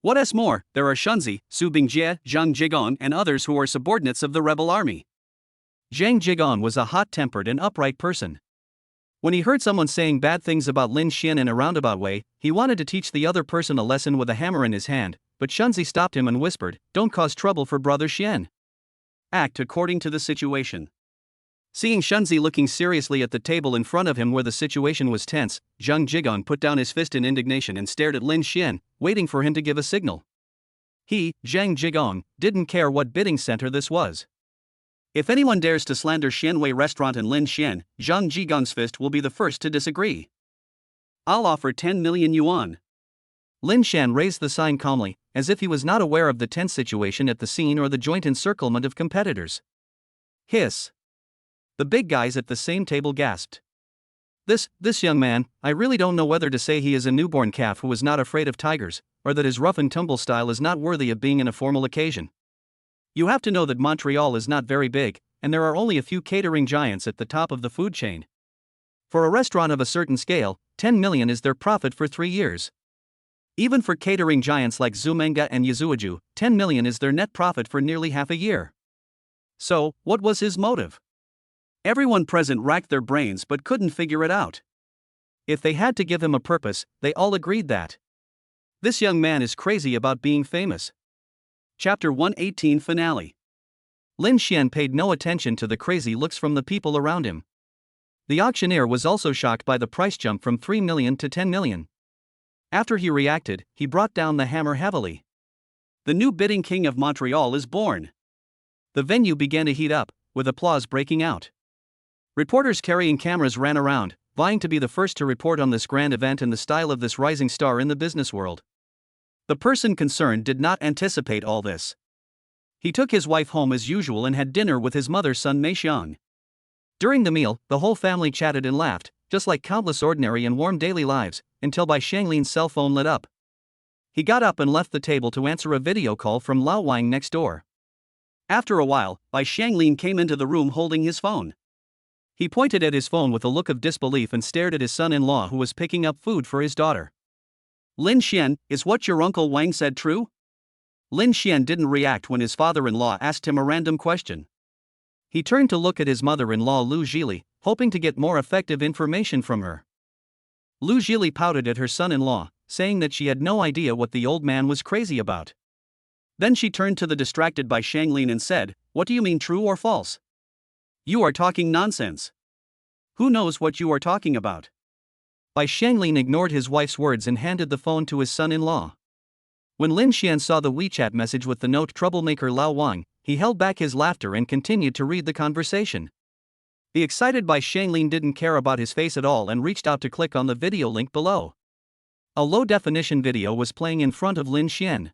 What's more, there are Shunzi, Su Bingjie, Zhang Jigon, and others who are subordinates of the rebel army. Zhang Jigon was a hot-tempered and upright person. When he heard someone saying bad things about Lin Xian in a roundabout way, he wanted to teach the other person a lesson with a hammer in his hand, but Shunzi stopped him and whispered, "Don't cause trouble for Brother Xian. Act according to the situation." Seeing Shunzi looking seriously at the table in front of him where the situation was tense, Zhang Jigong put down his fist in indignation and stared at Lin Xian, waiting for him to give a signal. He, Zhang Jigong, didn't care what bidding center this was. If anyone dares to slander Xianwei Restaurant and Lin Xian, Zhang Jigong's fist will be the first to disagree. I'll offer 10 million yuan. Lin Xian raised the sign calmly, as if he was not aware of the tense situation at the scene or the joint encirclement of competitors. Hiss. The big guys at the same table gasped. This young man, I really don't know whether to say he is a newborn calf who is not afraid of tigers, or that his rough and tumble style is not worthy of being in a formal occasion. You have to know that Montreal is not very big, and there are only a few catering giants at the top of the food chain. For a restaurant of a certain scale, 10 million is their profit for 3 years. Even for catering giants like Zumenga and Yazuaju, 10 million is their net profit for nearly half a year. So, what was his motive? Everyone present racked their brains but couldn't figure it out. If they had to give him a purpose, they all agreed that this young man is crazy about being famous. Chapter 118 Finale. Lin Xian paid no attention to the crazy looks from the people around him. The auctioneer was also shocked by the price jump from 3 million to 10 million. After he reacted, he brought down the hammer heavily. The new bidding king of Montreal is born. The venue began to heat up, with applause breaking out. Reporters carrying cameras ran around, vying to be the first to report on this grand event and the style of this rising star in the business world. The person concerned did not anticipate all this. He took his wife home as usual and had dinner with his mother Sun Meixiang. During the meal, the whole family chatted and laughed, just like countless ordinary and warm daily lives, until Bai Shanglin's cell phone lit up. He got up and left the table to answer a video call from Lao Wang next door. After a while, Bai Shanglin came into the room holding his phone. He pointed at his phone with a look of disbelief and stared at his son-in-law who was picking up food for his daughter. Lin Xian, is what your uncle Wang said true? Lin Xian didn't react when his father-in-law asked him a random question. He turned to look at his mother-in-law Lu Zhili, hoping to get more effective information from her. Lu Zhili pouted at her son-in-law, saying that she had no idea what the old man was crazy about. Then she turned to the distracted Bai Shanglin and said, "What do you mean, true or false? You are talking nonsense. Who knows what you are talking about?" Bai Shanglin ignored his wife's words and handed the phone to his son-in-law. When Lin Xian saw the WeChat message with the note "Troublemaker Lao Wang," he held back his laughter and continued to read the conversation. The excited Bai Shanglin didn't care about his face at all and reached out to click on the video link below. A low-definition video was playing in front of Lin Xian.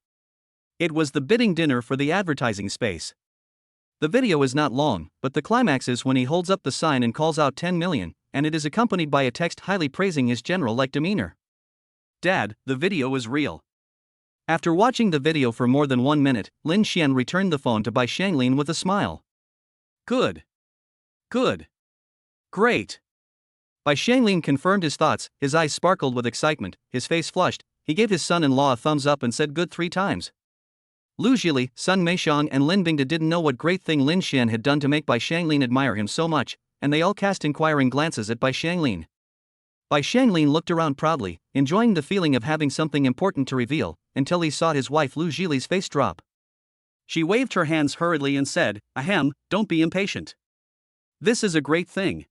It was the bidding dinner for the advertising space. The video is not long, but the climax is when he holds up the sign and calls out 10 million, and it is accompanied by a text highly praising his general-like demeanor. Dad, the video is real. After watching the video for more than 1 minute, Lin Xian returned the phone to Bai Shanglin with a smile. Good. Good. Great. Bai Shanglin confirmed his thoughts, his eyes sparkled with excitement, his face flushed. He gave his son-in-law a thumbs up and said good 3 times. Lu Zhili, Sun Meixiang and Lin Bingde didn't know what great thing Lin Xian had done to make Bai Shanglin admire him so much, and they all cast inquiring glances at Bai Shanglin. Bai Shanglin looked around proudly, enjoying the feeling of having something important to reveal, until he saw his wife Lu Zhili's face drop. She waved her hands hurriedly and said, "Ahem, don't be impatient. This is a great thing.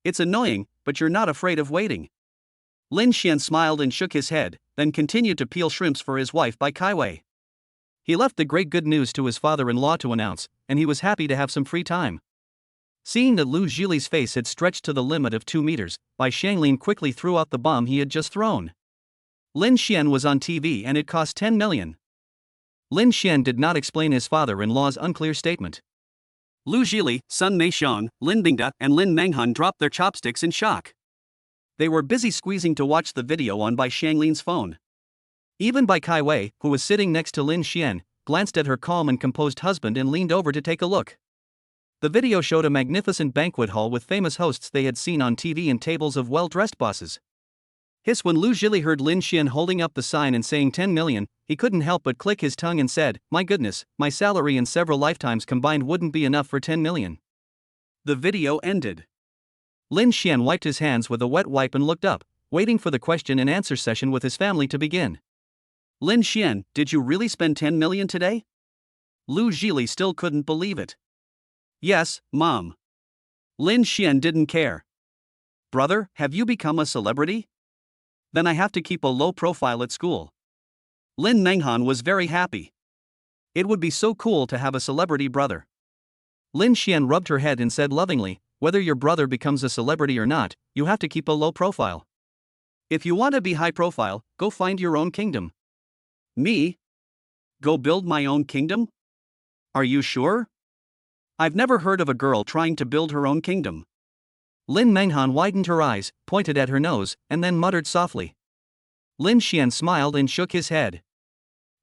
It's annoying, but you're not afraid of waiting." Lin Xian smiled and shook his head, then continued to peel shrimps for his wife Bai Kaiwei. He left the great good news to his father-in-law to announce, and he was happy to have some free time. Seeing that Lu Zhili's face had stretched to the limit of 2 meters, Bai Shanglin quickly threw out the bomb he had just thrown. Lin Xian was on TV and it cost 10 million. Lin Xian did not explain his father-in-law's unclear statement. Lu Zhili, Sun Meixiang, Lin Bingde, and Lin Menghan dropped their chopsticks in shock. They were busy squeezing to watch the video on Bai Shanglin's phone. Even Bai Kaiwei, who was sitting next to Lin Xian, glanced at her calm and composed husband and leaned over to take a look. The video showed a magnificent banquet hall with famous hosts they had seen on TV and tables of well-dressed bosses. Hiss, when Lu Zhili heard Lin Xian holding up the sign and saying 10 million, he couldn't help but click his tongue and said, "My goodness, my salary in several lifetimes combined wouldn't be enough for 10 million. The video ended. Lin Xian wiped his hands with a wet wipe and looked up, waiting for the question and answer session with his family to begin. Lin Xian, did you really spend 10 million today? Lu Zhili still couldn't believe it. Yes, Mom. Lin Xian didn't care. Brother, have you become a celebrity? Then I have to keep a low profile at school. Lin Menghan was very happy. It would be so cool to have a celebrity brother. Lin Xian rubbed her head and said lovingly, whether your brother becomes a celebrity or not, you have to keep a low profile. If you want to be high profile, go find your own kingdom. Me? Go build my own kingdom? Are you sure? I've never heard of a girl trying to build her own kingdom. Lin Menghan widened her eyes, pointed at her nose, and then muttered softly. Lin Xian smiled and shook his head.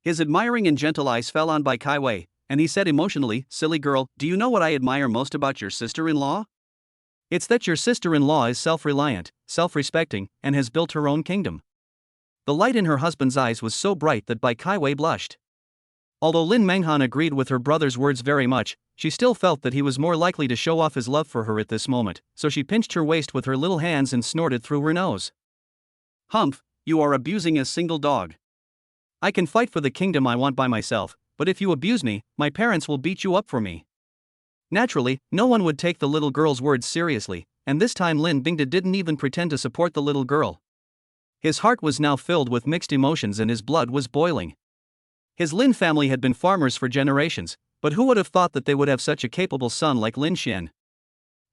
His admiring and gentle eyes fell on Bai Kaiwei, and he said emotionally, "Silly girl, do you know what I admire most about your sister-in-law? It's that your sister-in-law is self-reliant, self-respecting, and has built her own kingdom." The light in her husband's eyes was so bright that Bai Kaiwei blushed. Although Lin Menghan agreed with her brother's words very much, she still felt that he was more likely to show off his love for her at this moment, so she pinched her waist with her little hands and snorted through her nose. Humph, you are abusing a single dog. I can fight for the kingdom I want by myself, but if you abuse me, my parents will beat you up for me. Naturally, no one would take the little girl's words seriously, and this time Lin Bingde didn't even pretend to support the little girl. His heart was now filled with mixed emotions and his blood was boiling. His Lin family had been farmers for generations, but who would have thought that they would have such a capable son like Lin Xian?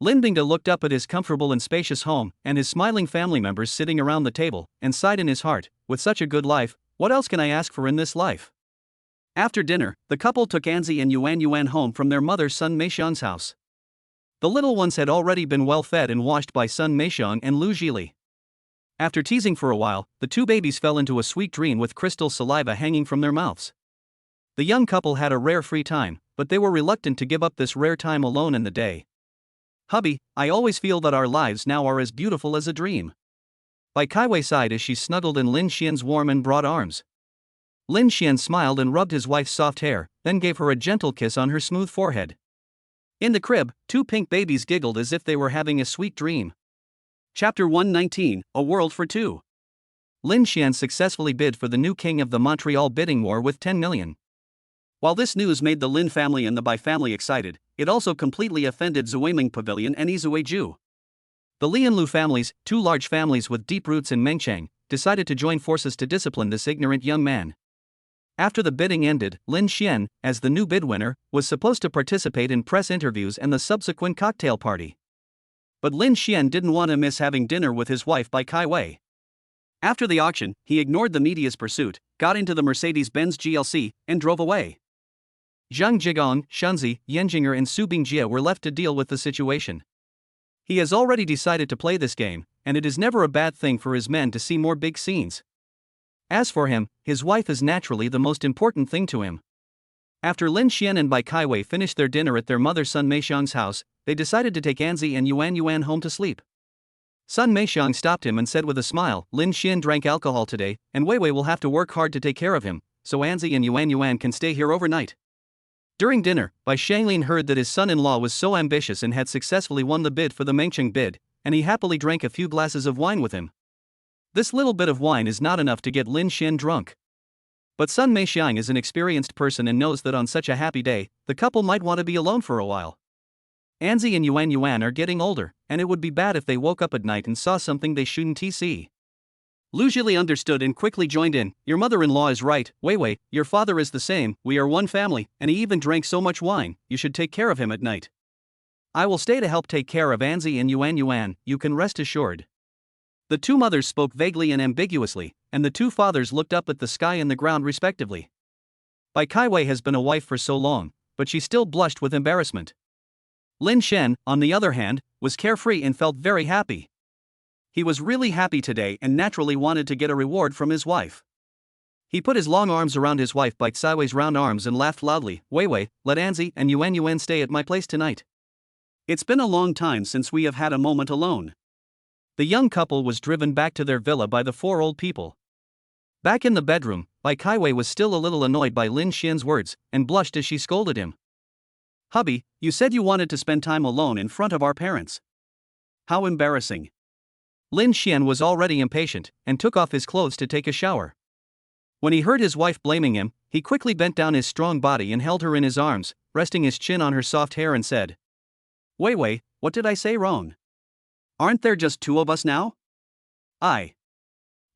Lin Bingde looked up at his comfortable and spacious home and his smiling family members sitting around the table, and sighed in his heart, with such a good life, what else can I ask for in this life? After dinner, the couple took Anzi and Yuan home from their mother Sun Meixiang's house. The little ones had already been well fed and washed by Sun Meixiang and Lu Zhili. After teasing for a while, the two babies fell into a sweet dream with crystal saliva hanging from their mouths. The young couple had a rare free time, but they were reluctant to give up this rare time alone in the day. Hubby, I always feel that our lives now are as beautiful as a dream. Bai Kaiwei sighed as she snuggled in Lin Xian's warm and broad arms. Lin Xian smiled and rubbed his wife's soft hair, then gave her a gentle kiss on her smooth forehead. In the crib, two pink babies giggled as if they were having a sweet dream. Chapter 119, A World for Two. Lin Xian successfully bid for the new king of the Montreal bidding war with 10 million. While this news made the Lin family and the Bai family excited, it also completely offended Zuiming Pavilion and Izueju. The Li and Lu families, two large families with deep roots in Mengchang, decided to join forces to discipline this ignorant young man. After the bidding ended, Lin Xian, as the new bid winner, was supposed to participate in press interviews and the subsequent cocktail party. But Lin Xian didn't want to miss having dinner with his wife Bai Kaiwei. After the auction, he ignored the media's pursuit, got into the Mercedes-Benz GLC, and drove away. Zhang Jigong, Shunzi, Yanjinger and Su Bingjie were left to deal with the situation. He has already decided to play this game, and it is never a bad thing for his men to see more big scenes. As for him, his wife is naturally the most important thing to him. After Lin Xian and Bai Kaiwei finished their dinner at their mother Sun Meixiang's house, they decided to take Anzi and Yuan home to sleep. Sun Meixiang stopped him and said with a smile, Lin Xian drank alcohol today, and Weiwei will have to work hard to take care of him, so Anzi and Yuan can stay here overnight. During dinner, Bai Shanglin heard that his son-in-law was so ambitious and had successfully won the bid for the Mengcheng bid, and he happily drank a few glasses of wine with him. This little bit of wine is not enough to get Lin Xian drunk. But Sun Meixiang is an experienced person and knows that on such a happy day, the couple might want to be alone for a while. Anzi and Yuan are getting older, and it would be bad if they woke up at night and saw something they shouldn't see. Lu Zhili understood and quickly joined in. Your mother-in-law is right, Weiwei, your father is the same, we are one family, and he even drank so much wine, you should take care of him at night. I will stay to help take care of Anzi and Yuan, you can rest assured. The two mothers spoke vaguely and ambiguously, and the two fathers looked up at the sky and the ground respectively. Bai Kaiwei has been a wife for so long, but she still blushed with embarrassment. Lin Xian, on the other hand, was carefree and felt very happy. He was really happy today and naturally wanted to get a reward from his wife. He put his long arms around his wife Bai Kaiwei's round arms and laughed loudly, Weiwei, let Anzi and Yuan stay at my place tonight. It's been a long time since we have had a moment alone. The young couple was driven back to their villa by the four old people. Back in the bedroom, Bai Kaiwei was still a little annoyed by Lin Xian's words, and blushed as she scolded him. Hubby, you said you wanted to spend time alone in front of our parents. How embarrassing. Lin Xian was already impatient, and took off his clothes to take a shower. When he heard his wife blaming him, he quickly bent down his strong body and held her in his arms, resting his chin on her soft hair and said, Wei, what did I say wrong? Aren't there just two of us now? Bai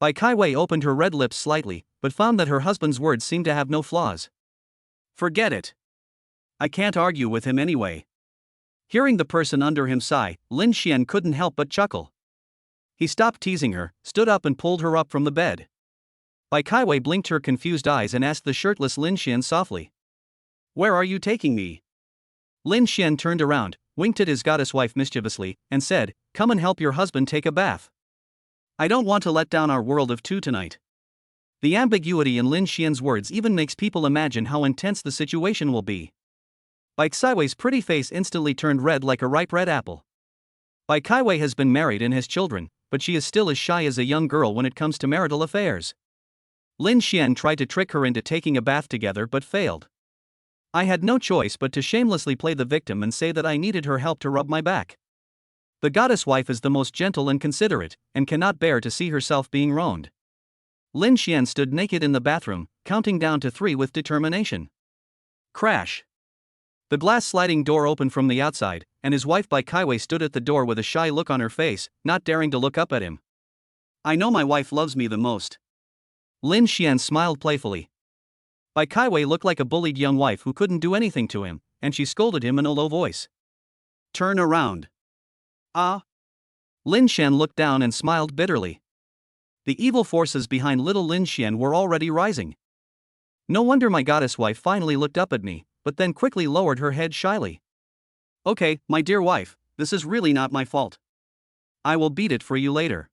Kaiwei opened her red lips slightly, but found that her husband's words seemed to have no flaws. Forget it. I can't argue with him anyway. Hearing the person under him sigh, Lin Xian couldn't help but chuckle. He stopped teasing her, stood up and pulled her up from the bed. Bai Kaiwei blinked her confused eyes and asked the shirtless Lin Xian softly. Where are you taking me? Lin Xian turned around, winked at his goddess wife mischievously, and said, Come and help your husband take a bath. I don't want to let down our world of two tonight. The ambiguity in Lin Xian's words even makes people imagine how intense the situation will be. Bai Kaiwei's pretty face instantly turned red like a ripe red apple. Bai Kaiwei has been married and has children, but she is still as shy as a young girl when it comes to marital affairs. Lin Xian tried to trick her into taking a bath together but failed. I had no choice but to shamelessly play the victim and say that I needed her help to rub my back. The goddess wife is the most gentle and considerate, and cannot bear to see herself being wronged. Lin Xian stood naked in the bathroom, counting down to 3 with determination. Crash! The glass sliding door opened from the outside, and his wife Bai Kaiwei stood at the door with a shy look on her face, not daring to look up at him. I know my wife loves me the most. Lin Xian smiled playfully. Bai Kaiwei looked like a bullied young wife who couldn't do anything to him, and she scolded him in a low voice. Turn around. Ah? Lin Xian looked down and smiled bitterly. The evil forces behind little Lin Xian were already rising. No wonder my goddess wife finally looked up at me, but then quickly lowered her head shyly. Okay, my dear wife, this is really not my fault. I will beat it for you later.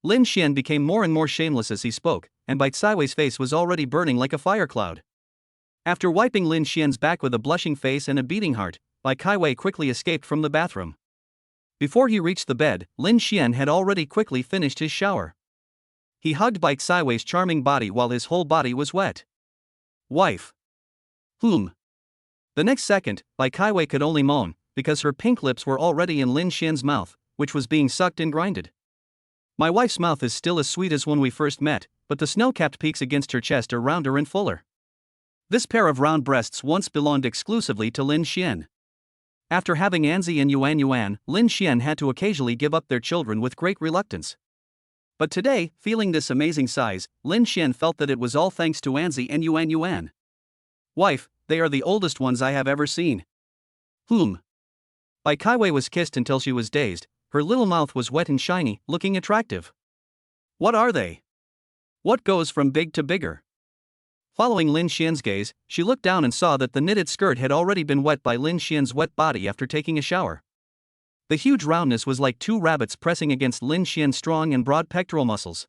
Lin Xian became more and more shameless as he spoke, and Bai Kaiwei's face was already burning like a fire cloud. After wiping Lin Xian's back with a blushing face and a beating heart, Bai Kaiwei quickly escaped from the bathroom. Before he reached the bed, Lin Xian had already quickly finished his shower. He hugged Bai Kaiwei's charming body while his whole body was wet. Wife. The next second, Bai Kaiwei could only moan, because her pink lips were already in Lin Xian's mouth, which was being sucked and grinded. My wife's mouth is still as sweet as when we first met, but the snow-capped peaks against her chest are rounder and fuller. This pair of round breasts once belonged exclusively to Lin Xian. After having Anzi and Yuan, Lin Xian had to occasionally give up their children with great reluctance. But today, feeling this amazing size, Lin Xian felt that it was all thanks to Anzi and Yuan. Wife, they are the oldest ones I have ever seen. Bai Kaiwei was kissed until she was dazed, her little mouth was wet and shiny, looking attractive. What are they? What goes from big to bigger? Following Lin Xian's gaze, she looked down and saw that the knitted skirt had already been wet by Lin Xian's wet body after taking a shower. The huge roundness was like 2 rabbits pressing against Lin Xian's strong and broad pectoral muscles.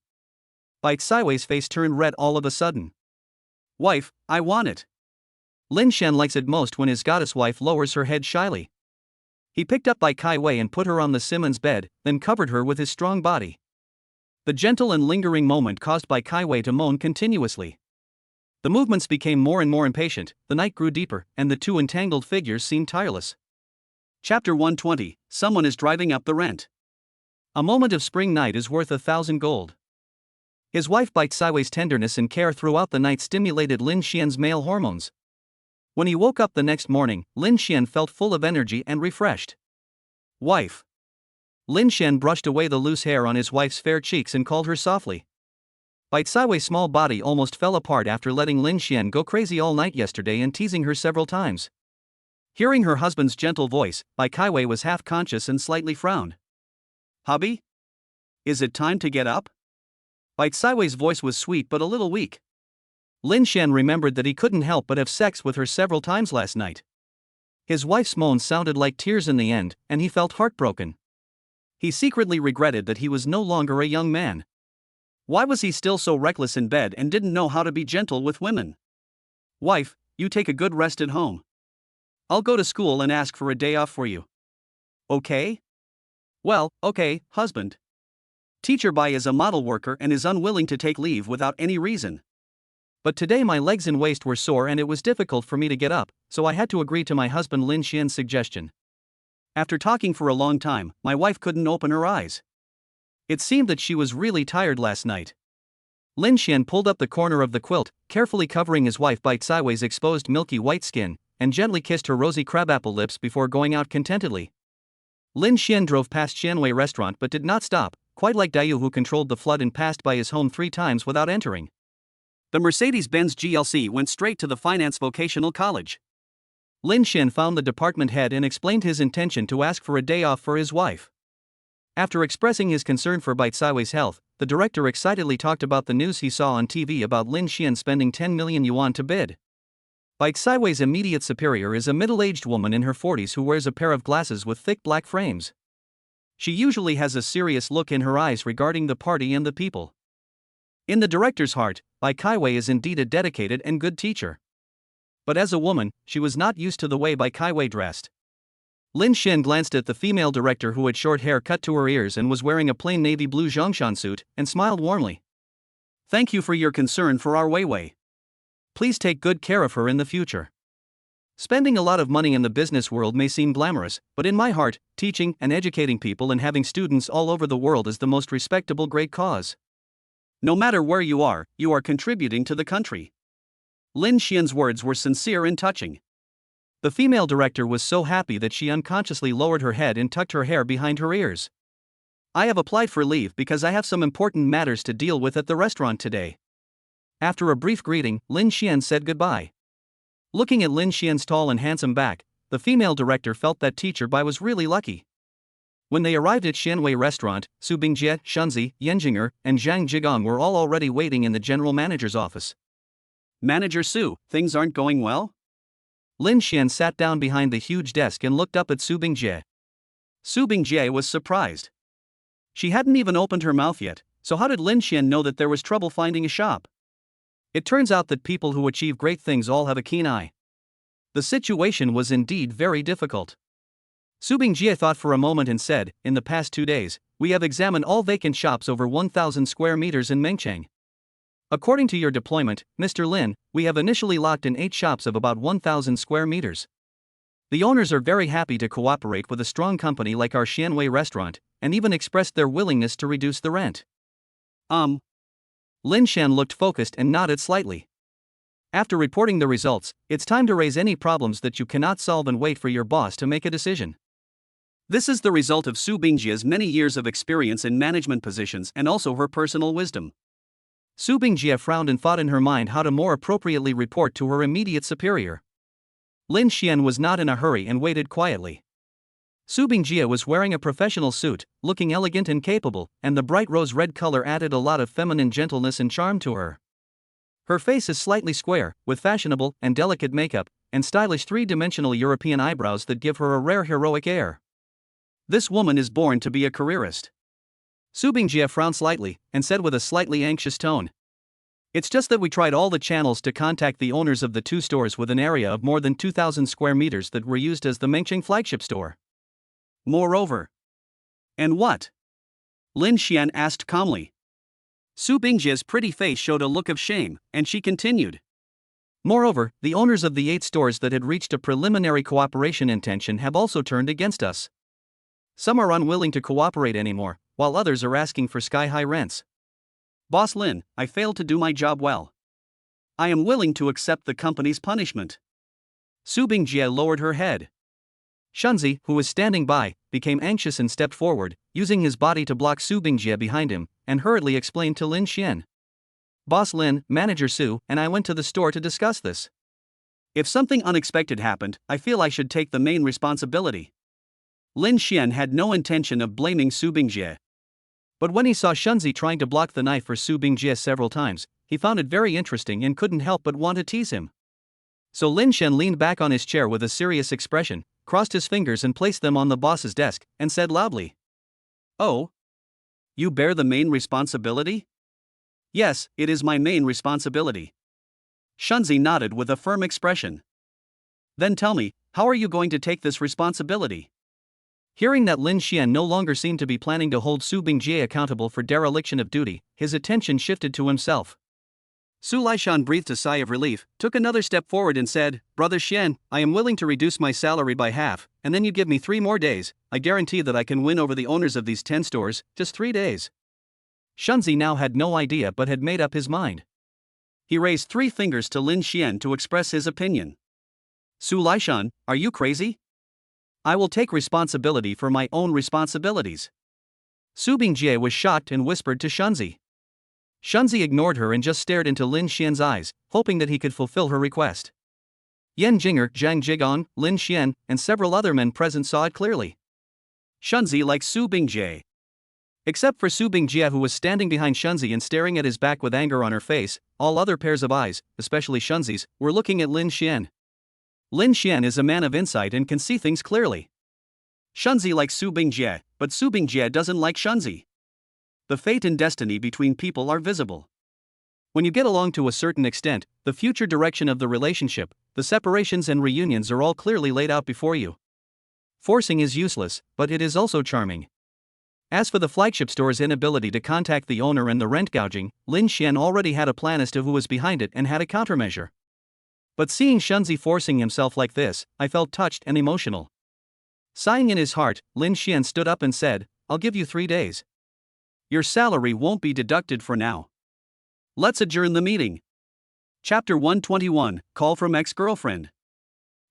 Bai Kaiwei's face turned red all of a sudden. Wife, I want it. Lin Xian likes it most when his goddess wife lowers her head shyly. He picked up Bai Kaiwei and put her on the Simmons bed, then covered her with his strong body. The gentle and lingering moment caused Bai Kaiwei to moan continuously. The movements became more and more impatient, the night grew deeper, and the 2 entangled figures seemed tireless. Chapter 120, Someone is driving up the rent. A moment of spring night is worth 1,000 gold. His wife Bai Kaiwei's tenderness and care throughout the night stimulated Lin Xian's male hormones. When he woke up the next morning, Lin Xian felt full of energy and refreshed. Wife. Lin Xian brushed away the loose hair on his wife's fair cheeks and called her softly. Bai Kaiwei's small body almost fell apart after letting Lin Xian go crazy all night yesterday and teasing her several times. Hearing her husband's gentle voice, Bai Kaiwei was half conscious and slightly frowned. Hubby? Is it time to get up? Bai Kaiwei's voice was sweet but a little weak. Lin Xian remembered that he couldn't help but have sex with her several times last night. His wife's moans sounded like tears in the end, and he felt heartbroken. He secretly regretted that he was no longer a young man. Why was he still so reckless in bed and didn't know how to be gentle with women? Wife, you take a good rest at home. I'll go to school and ask for a day off for you. Okay? Well, okay, husband. Teacher Bai is a model worker and is unwilling to take leave without any reason. But today my legs and waist were sore and it was difficult for me to get up, so I had to agree to my husband Lin Xian's suggestion. After talking for a long time, my wife couldn't open her eyes. It seemed that she was really tired last night. Lin Xian pulled up the corner of the quilt, carefully covering his wife Bai Kaiwei's exposed milky white skin, and gently kissed her rosy crabapple lips before going out contentedly. Lin Xian drove past Xianwei restaurant but did not stop, quite like Dayu who controlled the flood and passed by his home 3 times without entering. The Mercedes-Benz GLC went straight to the Finance Vocational College. Lin Xian found the department head and explained his intention to ask for a day off for his wife. After expressing his concern for Bai Caiwei's health, the director excitedly talked about the news he saw on TV about Lin Xian spending 10 million yuan to bid. Bai Caiwei's immediate superior is a middle-aged woman in her 40s who wears a pair of glasses with thick black frames. She usually has a serious look in her eyes regarding the party and the people. In the director's heart, Bai Caiwei is indeed a dedicated and good teacher. But as a woman, she was not used to the way Bai Caiwei dressed. Lin Xian glanced at the female director who had short hair cut to her ears and was wearing a plain navy blue Zhongshan suit, and smiled warmly. Thank you for your concern for our Weiwei. Please take good care of her in the future. Spending a lot of money in the business world may seem glamorous, but in my heart, teaching and educating people and having students all over the world is the most respectable great cause. No matter where you are contributing to the country. Lin Xian's words were sincere and touching. The female director was so happy that she unconsciously lowered her head and tucked her hair behind her ears. I have applied for leave because I have some important matters to deal with at the restaurant today. After a brief greeting, Lin Xian said goodbye. Looking at Lin Xian's tall and handsome back, the female director felt that teacher Bai was really lucky. When they arrived at Xianwei restaurant, Su Bingjie, Shunzi, Yanjinger, and Zhang Jigong were all already waiting in the general manager's office. Manager Su, things aren't going well? Lin Xian sat down behind the huge desk and looked up at Su Bingjie. Su Bingjie was surprised. She hadn't even opened her mouth yet, so how did Lin Xian know that there was trouble finding a shop? It turns out that people who achieve great things all have a keen eye. The situation was indeed very difficult. Su Bingjie thought for a moment and said, in the past 2 days, we have examined all vacant shops over 1,000 square meters in Mengcheng. According to your deployment, Mr. Lin, we have initially locked in 8 shops of about 1,000 square meters. The owners are very happy to cooperate with a strong company like our Xianwei restaurant, and even expressed their willingness to reduce the rent. Lin Xian looked focused and nodded slightly. After reporting the results, it's time to raise any problems that you cannot solve and wait for your boss to make a decision. This is the result of Su Bingjie's many years of experience in management positions and also her personal wisdom. Su Bingjie frowned and thought in her mind how to more appropriately report to her immediate superior. Lin Xian was not in a hurry and waited quietly. Su Bingjie was wearing a professional suit, looking elegant and capable, and the bright rose-red color added a lot of feminine gentleness and charm to her. Her face is slightly square, with fashionable and delicate makeup, and stylish 3-dimensional European eyebrows that give her a rare heroic air. This woman is born to be a careerist. Su Bingjie frowned slightly, and said with a slightly anxious tone. It's just that we tried all the channels to contact the owners of the 2 stores with an area of more than 2,000 square meters that were used as the Mengcheng flagship store. Moreover. And what? Lin Xian asked calmly. Su Bingjie's pretty face showed a look of shame, and she continued. Moreover, the owners of the 8 stores that had reached a preliminary cooperation intention have also turned against us. Some are unwilling to cooperate anymore, while others are asking for sky-high rents. Boss Lin, I failed to do my job well. I am willing to accept the company's punishment. Su Bingjie lowered her head. Shunzi, who was standing by, became anxious and stepped forward, using his body to block Su Bingjie behind him, and hurriedly explained to Lin Xian. Boss Lin, Manager Su, and I went to the store to discuss this. If something unexpected happened, I feel I should take the main responsibility. Lin Xian had no intention of blaming Su Bingjie. But when he saw Shunzi trying to block the knife for Su Bingjie several times, he found it very interesting and couldn't help but want to tease him. So Lin Xian leaned back on his chair with a serious expression, crossed his fingers and placed them on the boss's desk, and said loudly, "Oh? You bear the main responsibility?" "Yes, it is my main responsibility." Shunzi nodded with a firm expression. "Then tell me, how are you going to take this responsibility?" Hearing that Lin Xian no longer seemed to be planning to hold Su Bingjie accountable for dereliction of duty, his attention shifted to himself. Su Laishan breathed a sigh of relief, took another step forward and said, "Brother Xian, I am willing to reduce my salary by half, and then you give me 3 more days. I guarantee that I can win over the owners of these 10 stores, just 3 days." Shunzi now had no idea but had made up his mind. He raised 3 fingers to Lin Xian to express his opinion. Su Laishan, are you crazy? I will take responsibility for my own responsibilities. Su Bingjie was shocked and whispered to Shunzi. Shunzi ignored her and just stared into Lin Xian's eyes, hoping that he could fulfill her request. Yan Jinger, Zhang Jigong, Lin Xian, and several other men present saw it clearly. Shunzi likes Su Bingjie. Except for Su Bingjie, who was standing behind Shunzi and staring at his back with anger on her face, all other pairs of eyes, especially Shunzi's, were looking at Lin Xian. Lin Xian is a man of insight and can see things clearly. Shunzi likes Su Bingjie, but Su Bingjie doesn't like Shunzi. The fate and destiny between people are visible. When you get along to a certain extent, the future direction of the relationship, the separations and reunions are all clearly laid out before you. Forcing is useless, but it is also charming. As for the flagship store's inability to contact the owner and the rent gouging, Lin Xian already had a plan as to who was behind it and had a countermeasure. But seeing Shunzi forcing himself like this, I felt touched and emotional. Sighing in his heart, Lin Xian stood up and said, "I'll give you 3 days. Your salary won't be deducted for now. Let's adjourn the meeting." Chapter 121, Call from Ex-Girlfriend.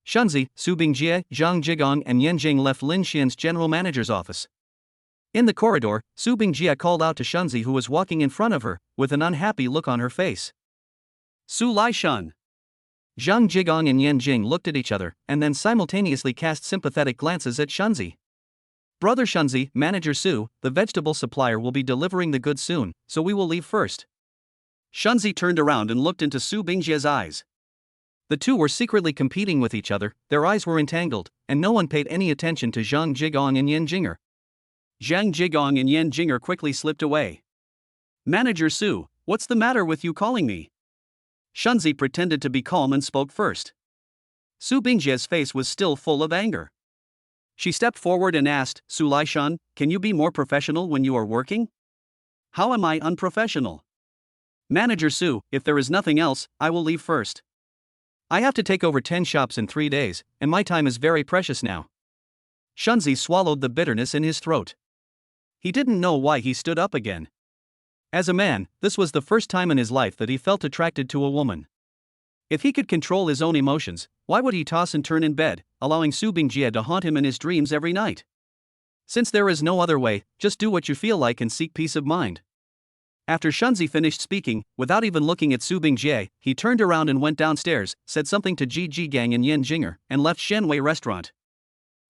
Shunzi, Su Bingjie, Zhang Jigong and Yan Jing left Lin Xian's general manager's office. In the corridor, Su Bingjie called out to Shunzi, who was walking in front of her, with an unhappy look on her face. "Su Laishan." Zhang Jigong and Yan Jing looked at each other, and then simultaneously cast sympathetic glances at Shunzi. "Brother Shunzi, Manager Su, the vegetable supplier will be delivering the goods soon, so we will leave first." Shunzi turned around and looked into Su Bingjie's eyes. The two were secretly competing with each other, their eyes were entangled, and no one paid any attention to Zhang Jigong and Yan Jinger. Zhang Jigong and Yan Jinger quickly slipped away. "Manager Su, what's the matter with you calling me?" Shunzi pretended to be calm and spoke first. Su Bingjie's face was still full of anger. She stepped forward and asked, "Su Laishan, can you be more professional when you are working?" "How am I unprofessional?" "Manager Su, if there is nothing else, I will leave first. I have to take over 10 shops in 3 days, and my time is very precious now." Shunzi swallowed the bitterness in his throat. He didn't know why he stood up again. As a man, this was the first time in his life that he felt attracted to a woman. If he could control his own emotions, why would he toss and turn in bed, allowing Su Bingjie to haunt him in his dreams every night? Since there is no other way, just do what you feel like and seek peace of mind. After Shunzi finished speaking, without even looking at Su Bingjie, he turned around and went downstairs, said something to Ji Jigang and Yan Jinger, and left Shenwei restaurant.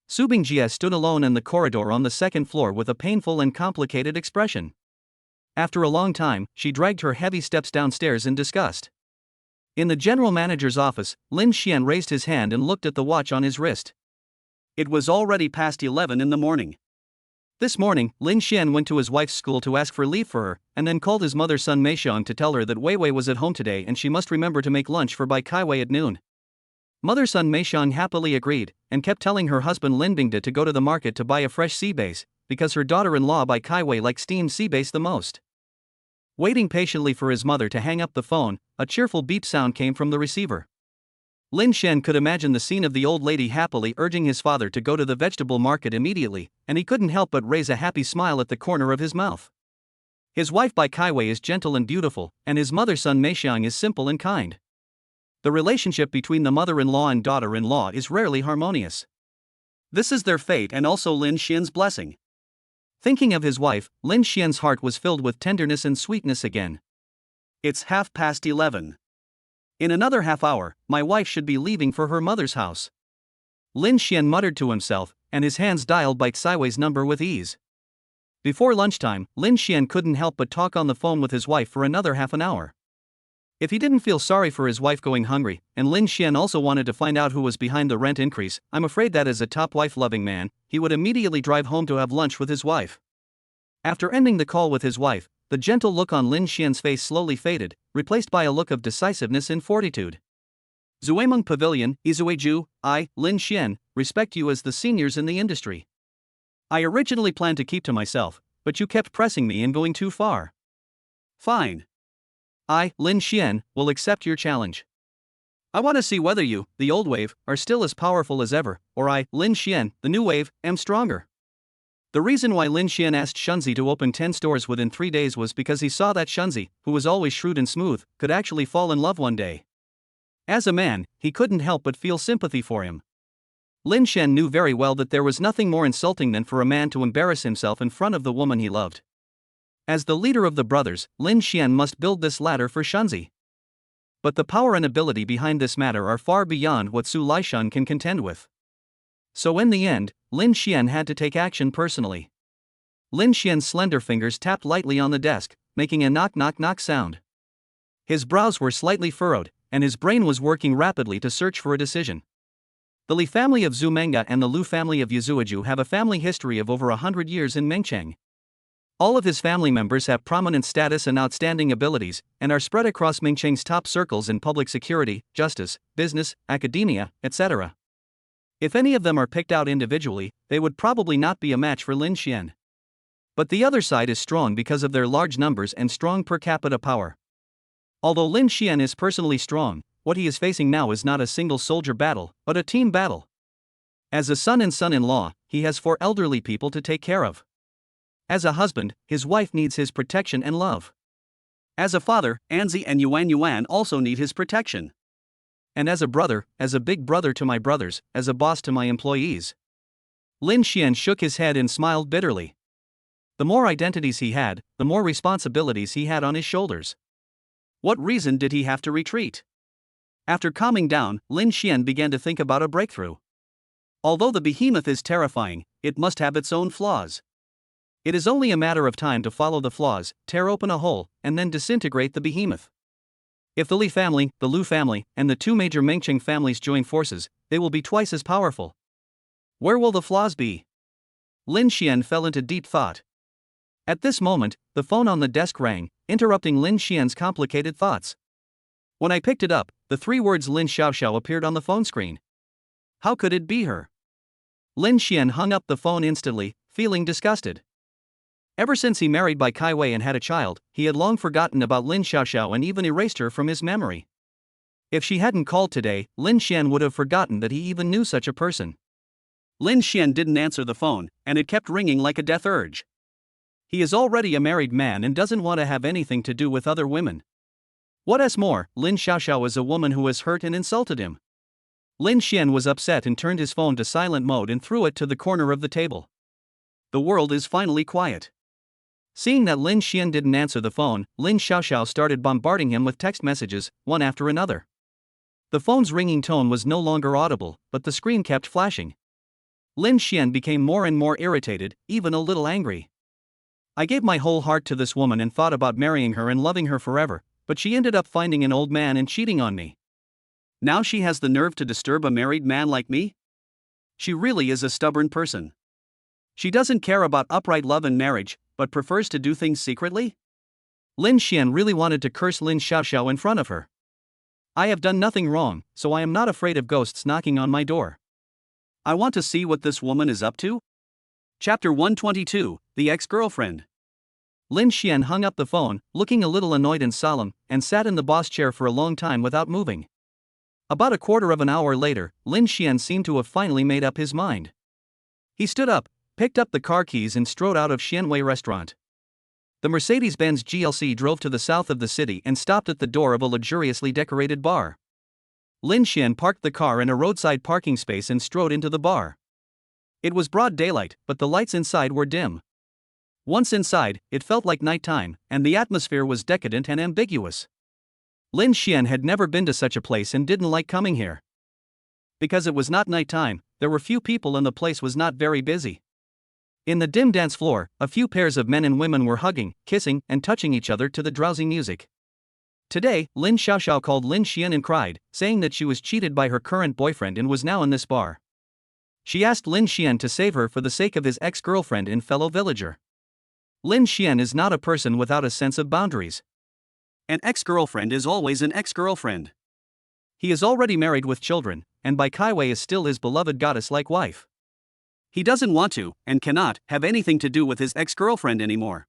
Su Bingjie stood alone in the corridor on the second floor with a painful and complicated expression. After a long time, she dragged her heavy steps downstairs in disgust. In the general manager's office, Lin Xian raised his hand and looked at the watch on his wrist. It was already past 11 in the morning. This morning, Lin Xian went to his wife's school to ask for leave for her, and then called his mother Sun Meixiang to tell her that Wei Wei was at home today and she must remember to make lunch for Bai Kaiwei at noon. Mother Sun Meixiang happily agreed, and kept telling her husband Lin Bingde to go to the market to buy a fresh sea bass, because her daughter-in-law Bai Kaiwei likes steamed sea bass the most. Waiting patiently for his mother to hang up the phone, a cheerful beep sound came from the receiver. Lin Xian could imagine the scene of the old lady happily urging his father to go to the vegetable market immediately, and he couldn't help but raise a happy smile at the corner of his mouth. His wife Bai Kaiwei is gentle and beautiful, and his mother Sun Meixiang is simple and kind. The relationship between the mother-in-law and daughter-in-law is rarely harmonious. This is their fate and also Lin Xian's blessing. Thinking of his wife, Lin Xian's heart was filled with tenderness and sweetness again. It's 11:30. In another half hour, my wife should be leaving for her mother's house. Lin Xian muttered to himself, and his hands dialed Bai Kaiwei's number with ease. Before lunchtime, Lin Xian couldn't help but talk on the phone with his wife for another half an hour. If he didn't feel sorry for his wife going hungry, and Lin Xian also wanted to find out who was behind the rent increase, I'm afraid that as a top wife-loving man, he would immediately drive home to have lunch with his wife. After ending the call with his wife, the gentle look on Lin Xian's face slowly faded, replaced by a look of decisiveness and fortitude. Zuemeng Pavilion, Izueju, I, Lin Xian, respect you as the seniors in the industry. I originally planned to keep to myself, but you kept pressing me and going too far. Fine. I, Lin Xian, will accept your challenge. I want to see whether you, the old wave, are still as powerful as ever, or I, Lin Xian, the new wave, am stronger. The reason why Lin Xian asked Shunzi to open 10 stores within 3 days was because he saw that Shunzi, who was always shrewd and smooth, could actually fall in love one day. As a man, he couldn't help but feel sympathy for him. Lin Xian knew very well that there was nothing more insulting than for a man to embarrass himself in front of the woman he loved. As the leader of the brothers, Lin Xian must build this ladder for Shunzi. But the power and ability behind this matter are far beyond what Su Laishan can contend with. So in the end, Lin Xian had to take action personally. Lin Xian's slender fingers tapped lightly on the desk, making a knock-knock-knock sound. His brows were slightly furrowed, and his brain was working rapidly to search for a decision. The Li family of Zumenga and the Lu family of Yazuaju have a family history of over 100 years in Mengcheng. All of his family members have prominent status and outstanding abilities, and are spread across Mengcheng's top circles in public security, justice, business, academia, etc. If any of them are picked out individually, they would probably not be a match for Lin Xian. But the other side is strong because of their large numbers and strong per capita power. Although Lin Xian is personally strong, what he is facing now is not a single soldier battle, but a team battle. As a son and son-in-law, he has 4 elderly people to take care of. As a husband, his wife needs his protection and love. As a father, Anzi and Yuan also need his protection. And as a brother, as a big brother to my brothers, as a boss to my employees. Lin Xian shook his head and smiled bitterly. The more identities he had, the more responsibilities he had on his shoulders. What reason did he have to retreat? After calming down, Lin Xian began to think about a breakthrough. Although the behemoth is terrifying, it must have its own flaws. It is only a matter of time to follow the flaws, tear open a hole, and then disintegrate the behemoth. If the Li family, the Lu family, and the 2 major Mengcheng families join forces, they will be twice as powerful. Where will the flaws be? Lin Xian fell into deep thought. At this moment, the phone on the desk rang, interrupting Lin Xian's complicated thoughts. When I picked it up, the 3 words Lin Xiaoxiao appeared on the phone screen. How could it be her? Lin Xian hung up the phone instantly, feeling disgusted. Ever since he married Bai Kaiwei and had a child, he had long forgotten about Lin Xiaoxiao and even erased her from his memory. If she hadn't called today, Lin Xian would have forgotten that he even knew such a person. Lin Xian didn't answer the phone, and it kept ringing like a death urge. He is already a married man and doesn't want to have anything to do with other women. What is more, Lin Xiaoxiao is a woman who has hurt and insulted him. Lin Xian was upset and turned his phone to silent mode and threw it to the corner of the table. The world is finally quiet. Seeing that Lin Xian didn't answer the phone, Lin Xiaoxiao started bombarding him with text messages, one after another. The phone's ringing tone was no longer audible, but the screen kept flashing. Lin Xian became more and more irritated, even a little angry. I gave my whole heart to this woman and thought about marrying her and loving her forever, but she ended up finding an old man and cheating on me. Now she has the nerve to disturb a married man like me? She really is a stubborn person. She doesn't care about upright love and marriage, but prefers to do things secretly? Lin Xian really wanted to curse Lin Xiaoxiao in front of her. I have done nothing wrong, so I am not afraid of ghosts knocking on my door. I want to see what this woman is up to. Chapter 122, The Ex-Girlfriend. Lin Xian hung up the phone, looking a little annoyed and solemn, and sat in the boss chair for a long time without moving. About a quarter of an hour later, Lin Xian seemed to have finally made up his mind. He stood up, picked up the car keys and strode out of Xianwei restaurant. The Mercedes-Benz GLC drove to the south of the city and stopped at the door of a luxuriously decorated bar. Lin Xian parked the car in a roadside parking space and strode into the bar. It was broad daylight, but the lights inside were dim. Once inside, it felt like nighttime, and the atmosphere was decadent and ambiguous. Lin Xian had never been to such a place and didn't like coming here. Because it was not nighttime, there were few people and the place was not very busy. In the dim dance floor, a few pairs of men and women were hugging, kissing, and touching each other to the drowsy music. Today, Lin Xiaoxiao called Lin Xian and cried, saying that she was cheated by her current boyfriend and was now in this bar. She asked Lin Xian to save her for the sake of his ex-girlfriend and fellow villager. Lin Xian is not a person without a sense of boundaries. An ex-girlfriend is always an ex-girlfriend. He is already married with children, and Bai Kaiwei is still his beloved goddess-like wife. He doesn't want to, and cannot, have anything to do with his ex-girlfriend anymore.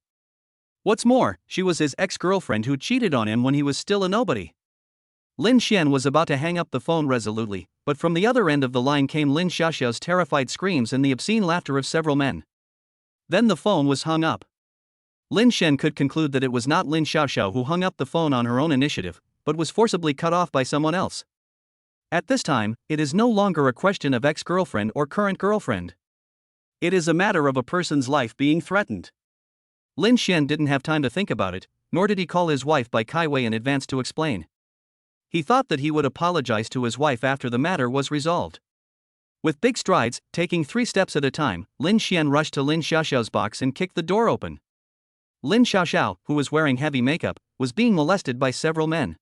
What's more, she was his ex-girlfriend who cheated on him when he was still a nobody. Lin Xian was about to hang up the phone resolutely, but from the other end of the line came Lin Xiaoxiao's terrified screams and the obscene laughter of several men. Then the phone was hung up. Lin Xian could conclude that it was not Lin Xiaoxiao who hung up the phone on her own initiative, but was forcibly cut off by someone else. At this time, it is no longer a question of ex-girlfriend or current girlfriend. It is a matter of a person's life being threatened. Lin Xian didn't have time to think about it, nor did he call his wife by Kaiwei in advance to explain. He thought that he would apologize to his wife after the matter was resolved. With big strides, taking 3 steps at a time, Lin Xian rushed to Lin Xiaoxiao's box and kicked the door open. Lin Xiaoxiao, who was wearing heavy makeup, was being molested by several men.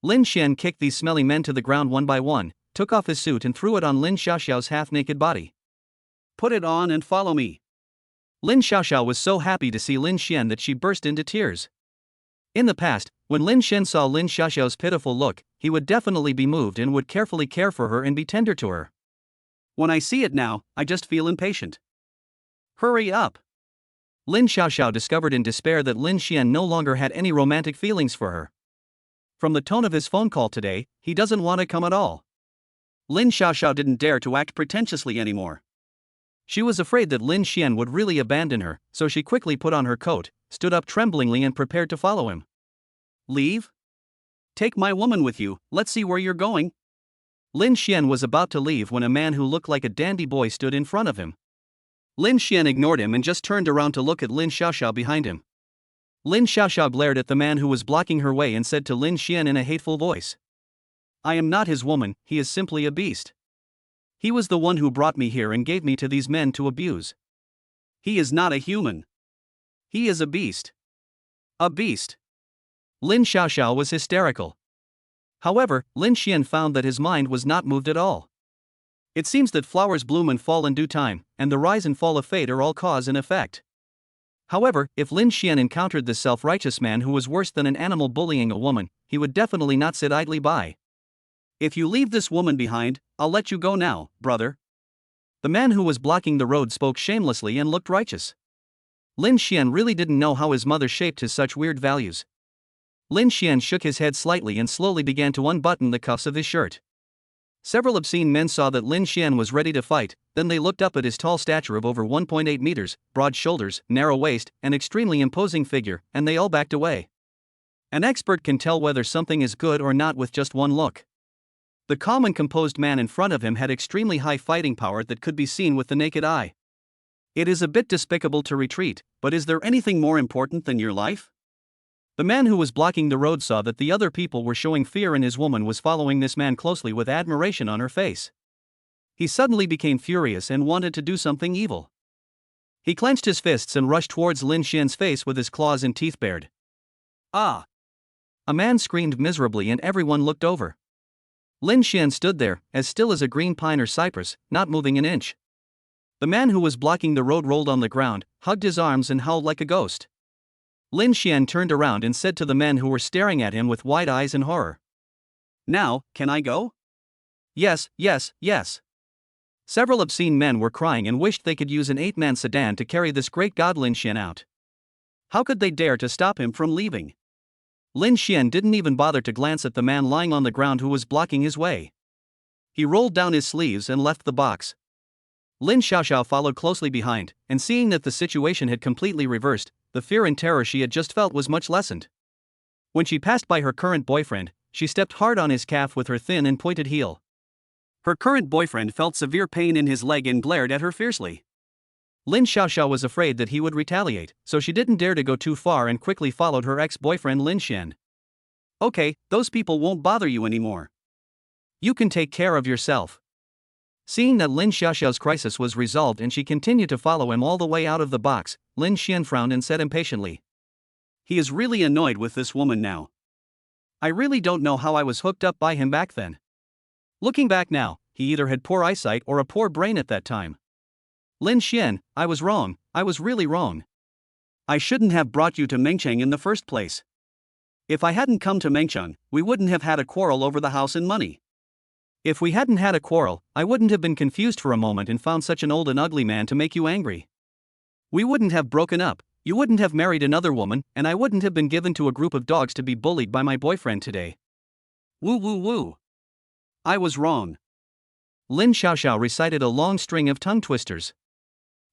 Lin Xian kicked these smelly men to the ground one by one, took off his suit and threw it on Lin Xiaoxiao's half-naked body. Put it on and follow me. Lin Xiaoxiao was so happy to see Lin Xian that she burst into tears. In the past, when Lin Xian saw Lin Xiaoxiao's pitiful look, he would definitely be moved and would carefully care for her and be tender to her. When I see it now, I just feel impatient. Hurry up. Lin Xiaoxiao discovered in despair that Lin Xian no longer had any romantic feelings for her. From the tone of his phone call today, he doesn't want to come at all. Lin Xiaoxiao didn't dare to act pretentiously anymore. She was afraid that Lin Xian would really abandon her, so she quickly put on her coat, stood up tremblingly and prepared to follow him. Leave? Take my woman with you, let's see where you're going. Lin Xian was about to leave when a man who looked like a dandy boy stood in front of him. Lin Xian ignored him and just turned around to look at Lin Xiaoxiao behind him. Lin Xiaoxiao glared at the man who was blocking her way and said to Lin Xian in a hateful voice, "I am not his woman, he is simply a beast. He was the one who brought me here and gave me to these men to abuse. He is not a human. He is a beast. A beast." Lin Xiaoxiao was hysterical. However, Lin Xian found that his mind was not moved at all. It seems that flowers bloom and fall in due time, and the rise and fall of fate are all cause and effect. However, if Lin Xian encountered this self-righteous man who was worse than an animal bullying a woman, he would definitely not sit idly by. If you leave this woman behind, I'll let you go now, brother. The man who was blocking the road spoke shamelessly and looked righteous. Lin Xian really didn't know how his mother shaped his such weird values. Lin Xian shook his head slightly and slowly began to unbutton the cuffs of his shirt. Several obscene men saw that Lin Xian was ready to fight, then they looked up at his tall stature of over 1.8 meters, broad shoulders, narrow waist, and extremely imposing figure, and they all backed away. An expert can tell whether something is good or not with just one look. The calm and composed man in front of him had extremely high fighting power that could be seen with the naked eye. It is a bit despicable to retreat, but is there anything more important than your life? The man who was blocking the road saw that the other people were showing fear and his woman was following this man closely with admiration on her face. He suddenly became furious and wanted to do something evil. He clenched his fists and rushed towards Lin Xian's face with his claws and teeth bared. Ah! A man screamed miserably and everyone looked over. Lin Xian stood there, as still as a green pine or cypress, not moving an inch. The man who was blocking the road rolled on the ground, hugged his arms and howled like a ghost. Lin Xian turned around and said to the men who were staring at him with wide eyes in horror, "Now, can I go?" "Yes, yes, yes." Several obscene men were crying and wished they could use an 8-man sedan to carry this great god Lin Xian out. How could they dare to stop him from leaving? Lin Xian didn't even bother to glance at the man lying on the ground who was blocking his way. He rolled down his sleeves and left the box. Lin Xiaoxiao followed closely behind, and seeing that the situation had completely reversed, the fear and terror she had just felt was much lessened. When she passed by her current boyfriend, she stepped hard on his calf with her thin and pointed heel. Her current boyfriend felt severe pain in his leg and glared at her fiercely. Lin Xiaoxiao was afraid that he would retaliate, so she didn't dare to go too far and quickly followed her ex-boyfriend Lin Xian. "Okay, those people won't bother you anymore. You can take care of yourself." Seeing that Lin Xiaoxiao's crisis was resolved and she continued to follow him all the way out of the box, Lin Xian frowned and said impatiently, "He is really annoyed with this woman now. I really don't know how I was hooked up by him back then." Looking back now, he either had poor eyesight or a poor brain at that time. "Lin Xian, I was wrong, I was really wrong. I shouldn't have brought you to Mengcheng in the first place. If I hadn't come to Mengcheng, we wouldn't have had a quarrel over the house and money. If we hadn't had a quarrel, I wouldn't have been confused for a moment and found such an old and ugly man to make you angry. We wouldn't have broken up, you wouldn't have married another woman, and I wouldn't have been given to a group of dogs to be bullied by my boyfriend today. Woo woo woo. I was wrong." Lin Xiaoxiao recited a long string of tongue twisters.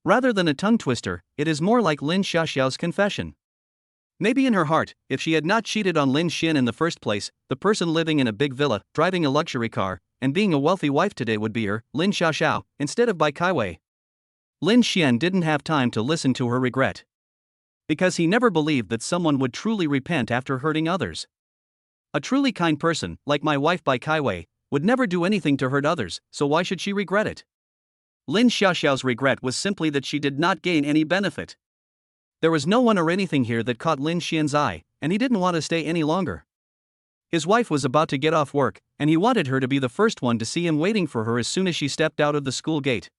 Rather than a tongue twister, it is more like Lin Xiaoxiao's confession. Maybe in her heart, if she had not cheated on Lin Xian in the first place, the person living in a big villa, driving a luxury car, and being a wealthy wife today would be her, Lin Xiaoxiao, instead of Bai Kaiwei. Lin Xian didn't have time to listen to her regret. Because he never believed that someone would truly repent after hurting others. A truly kind person, like my wife Bai Kaiwei, would never do anything to hurt others, so why should she regret it? Lin Xiaoxiao's regret was simply that she did not gain any benefit. There was no one or anything here that caught Lin Xian's eye, and he didn't want to stay any longer. His wife was about to get off work, and he wanted her to be the first one to see him waiting for her as soon as she stepped out of the school gate.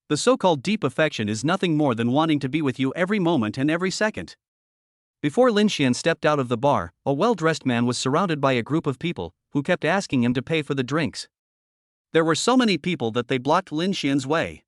The so-called deep affection is nothing more than wanting to be with you every moment and every second. Before Lin Xian stepped out of the bar, a well-dressed man was surrounded by a group of people, who kept asking him to pay for the drinks. There were so many people that they blocked Lin Xian's way.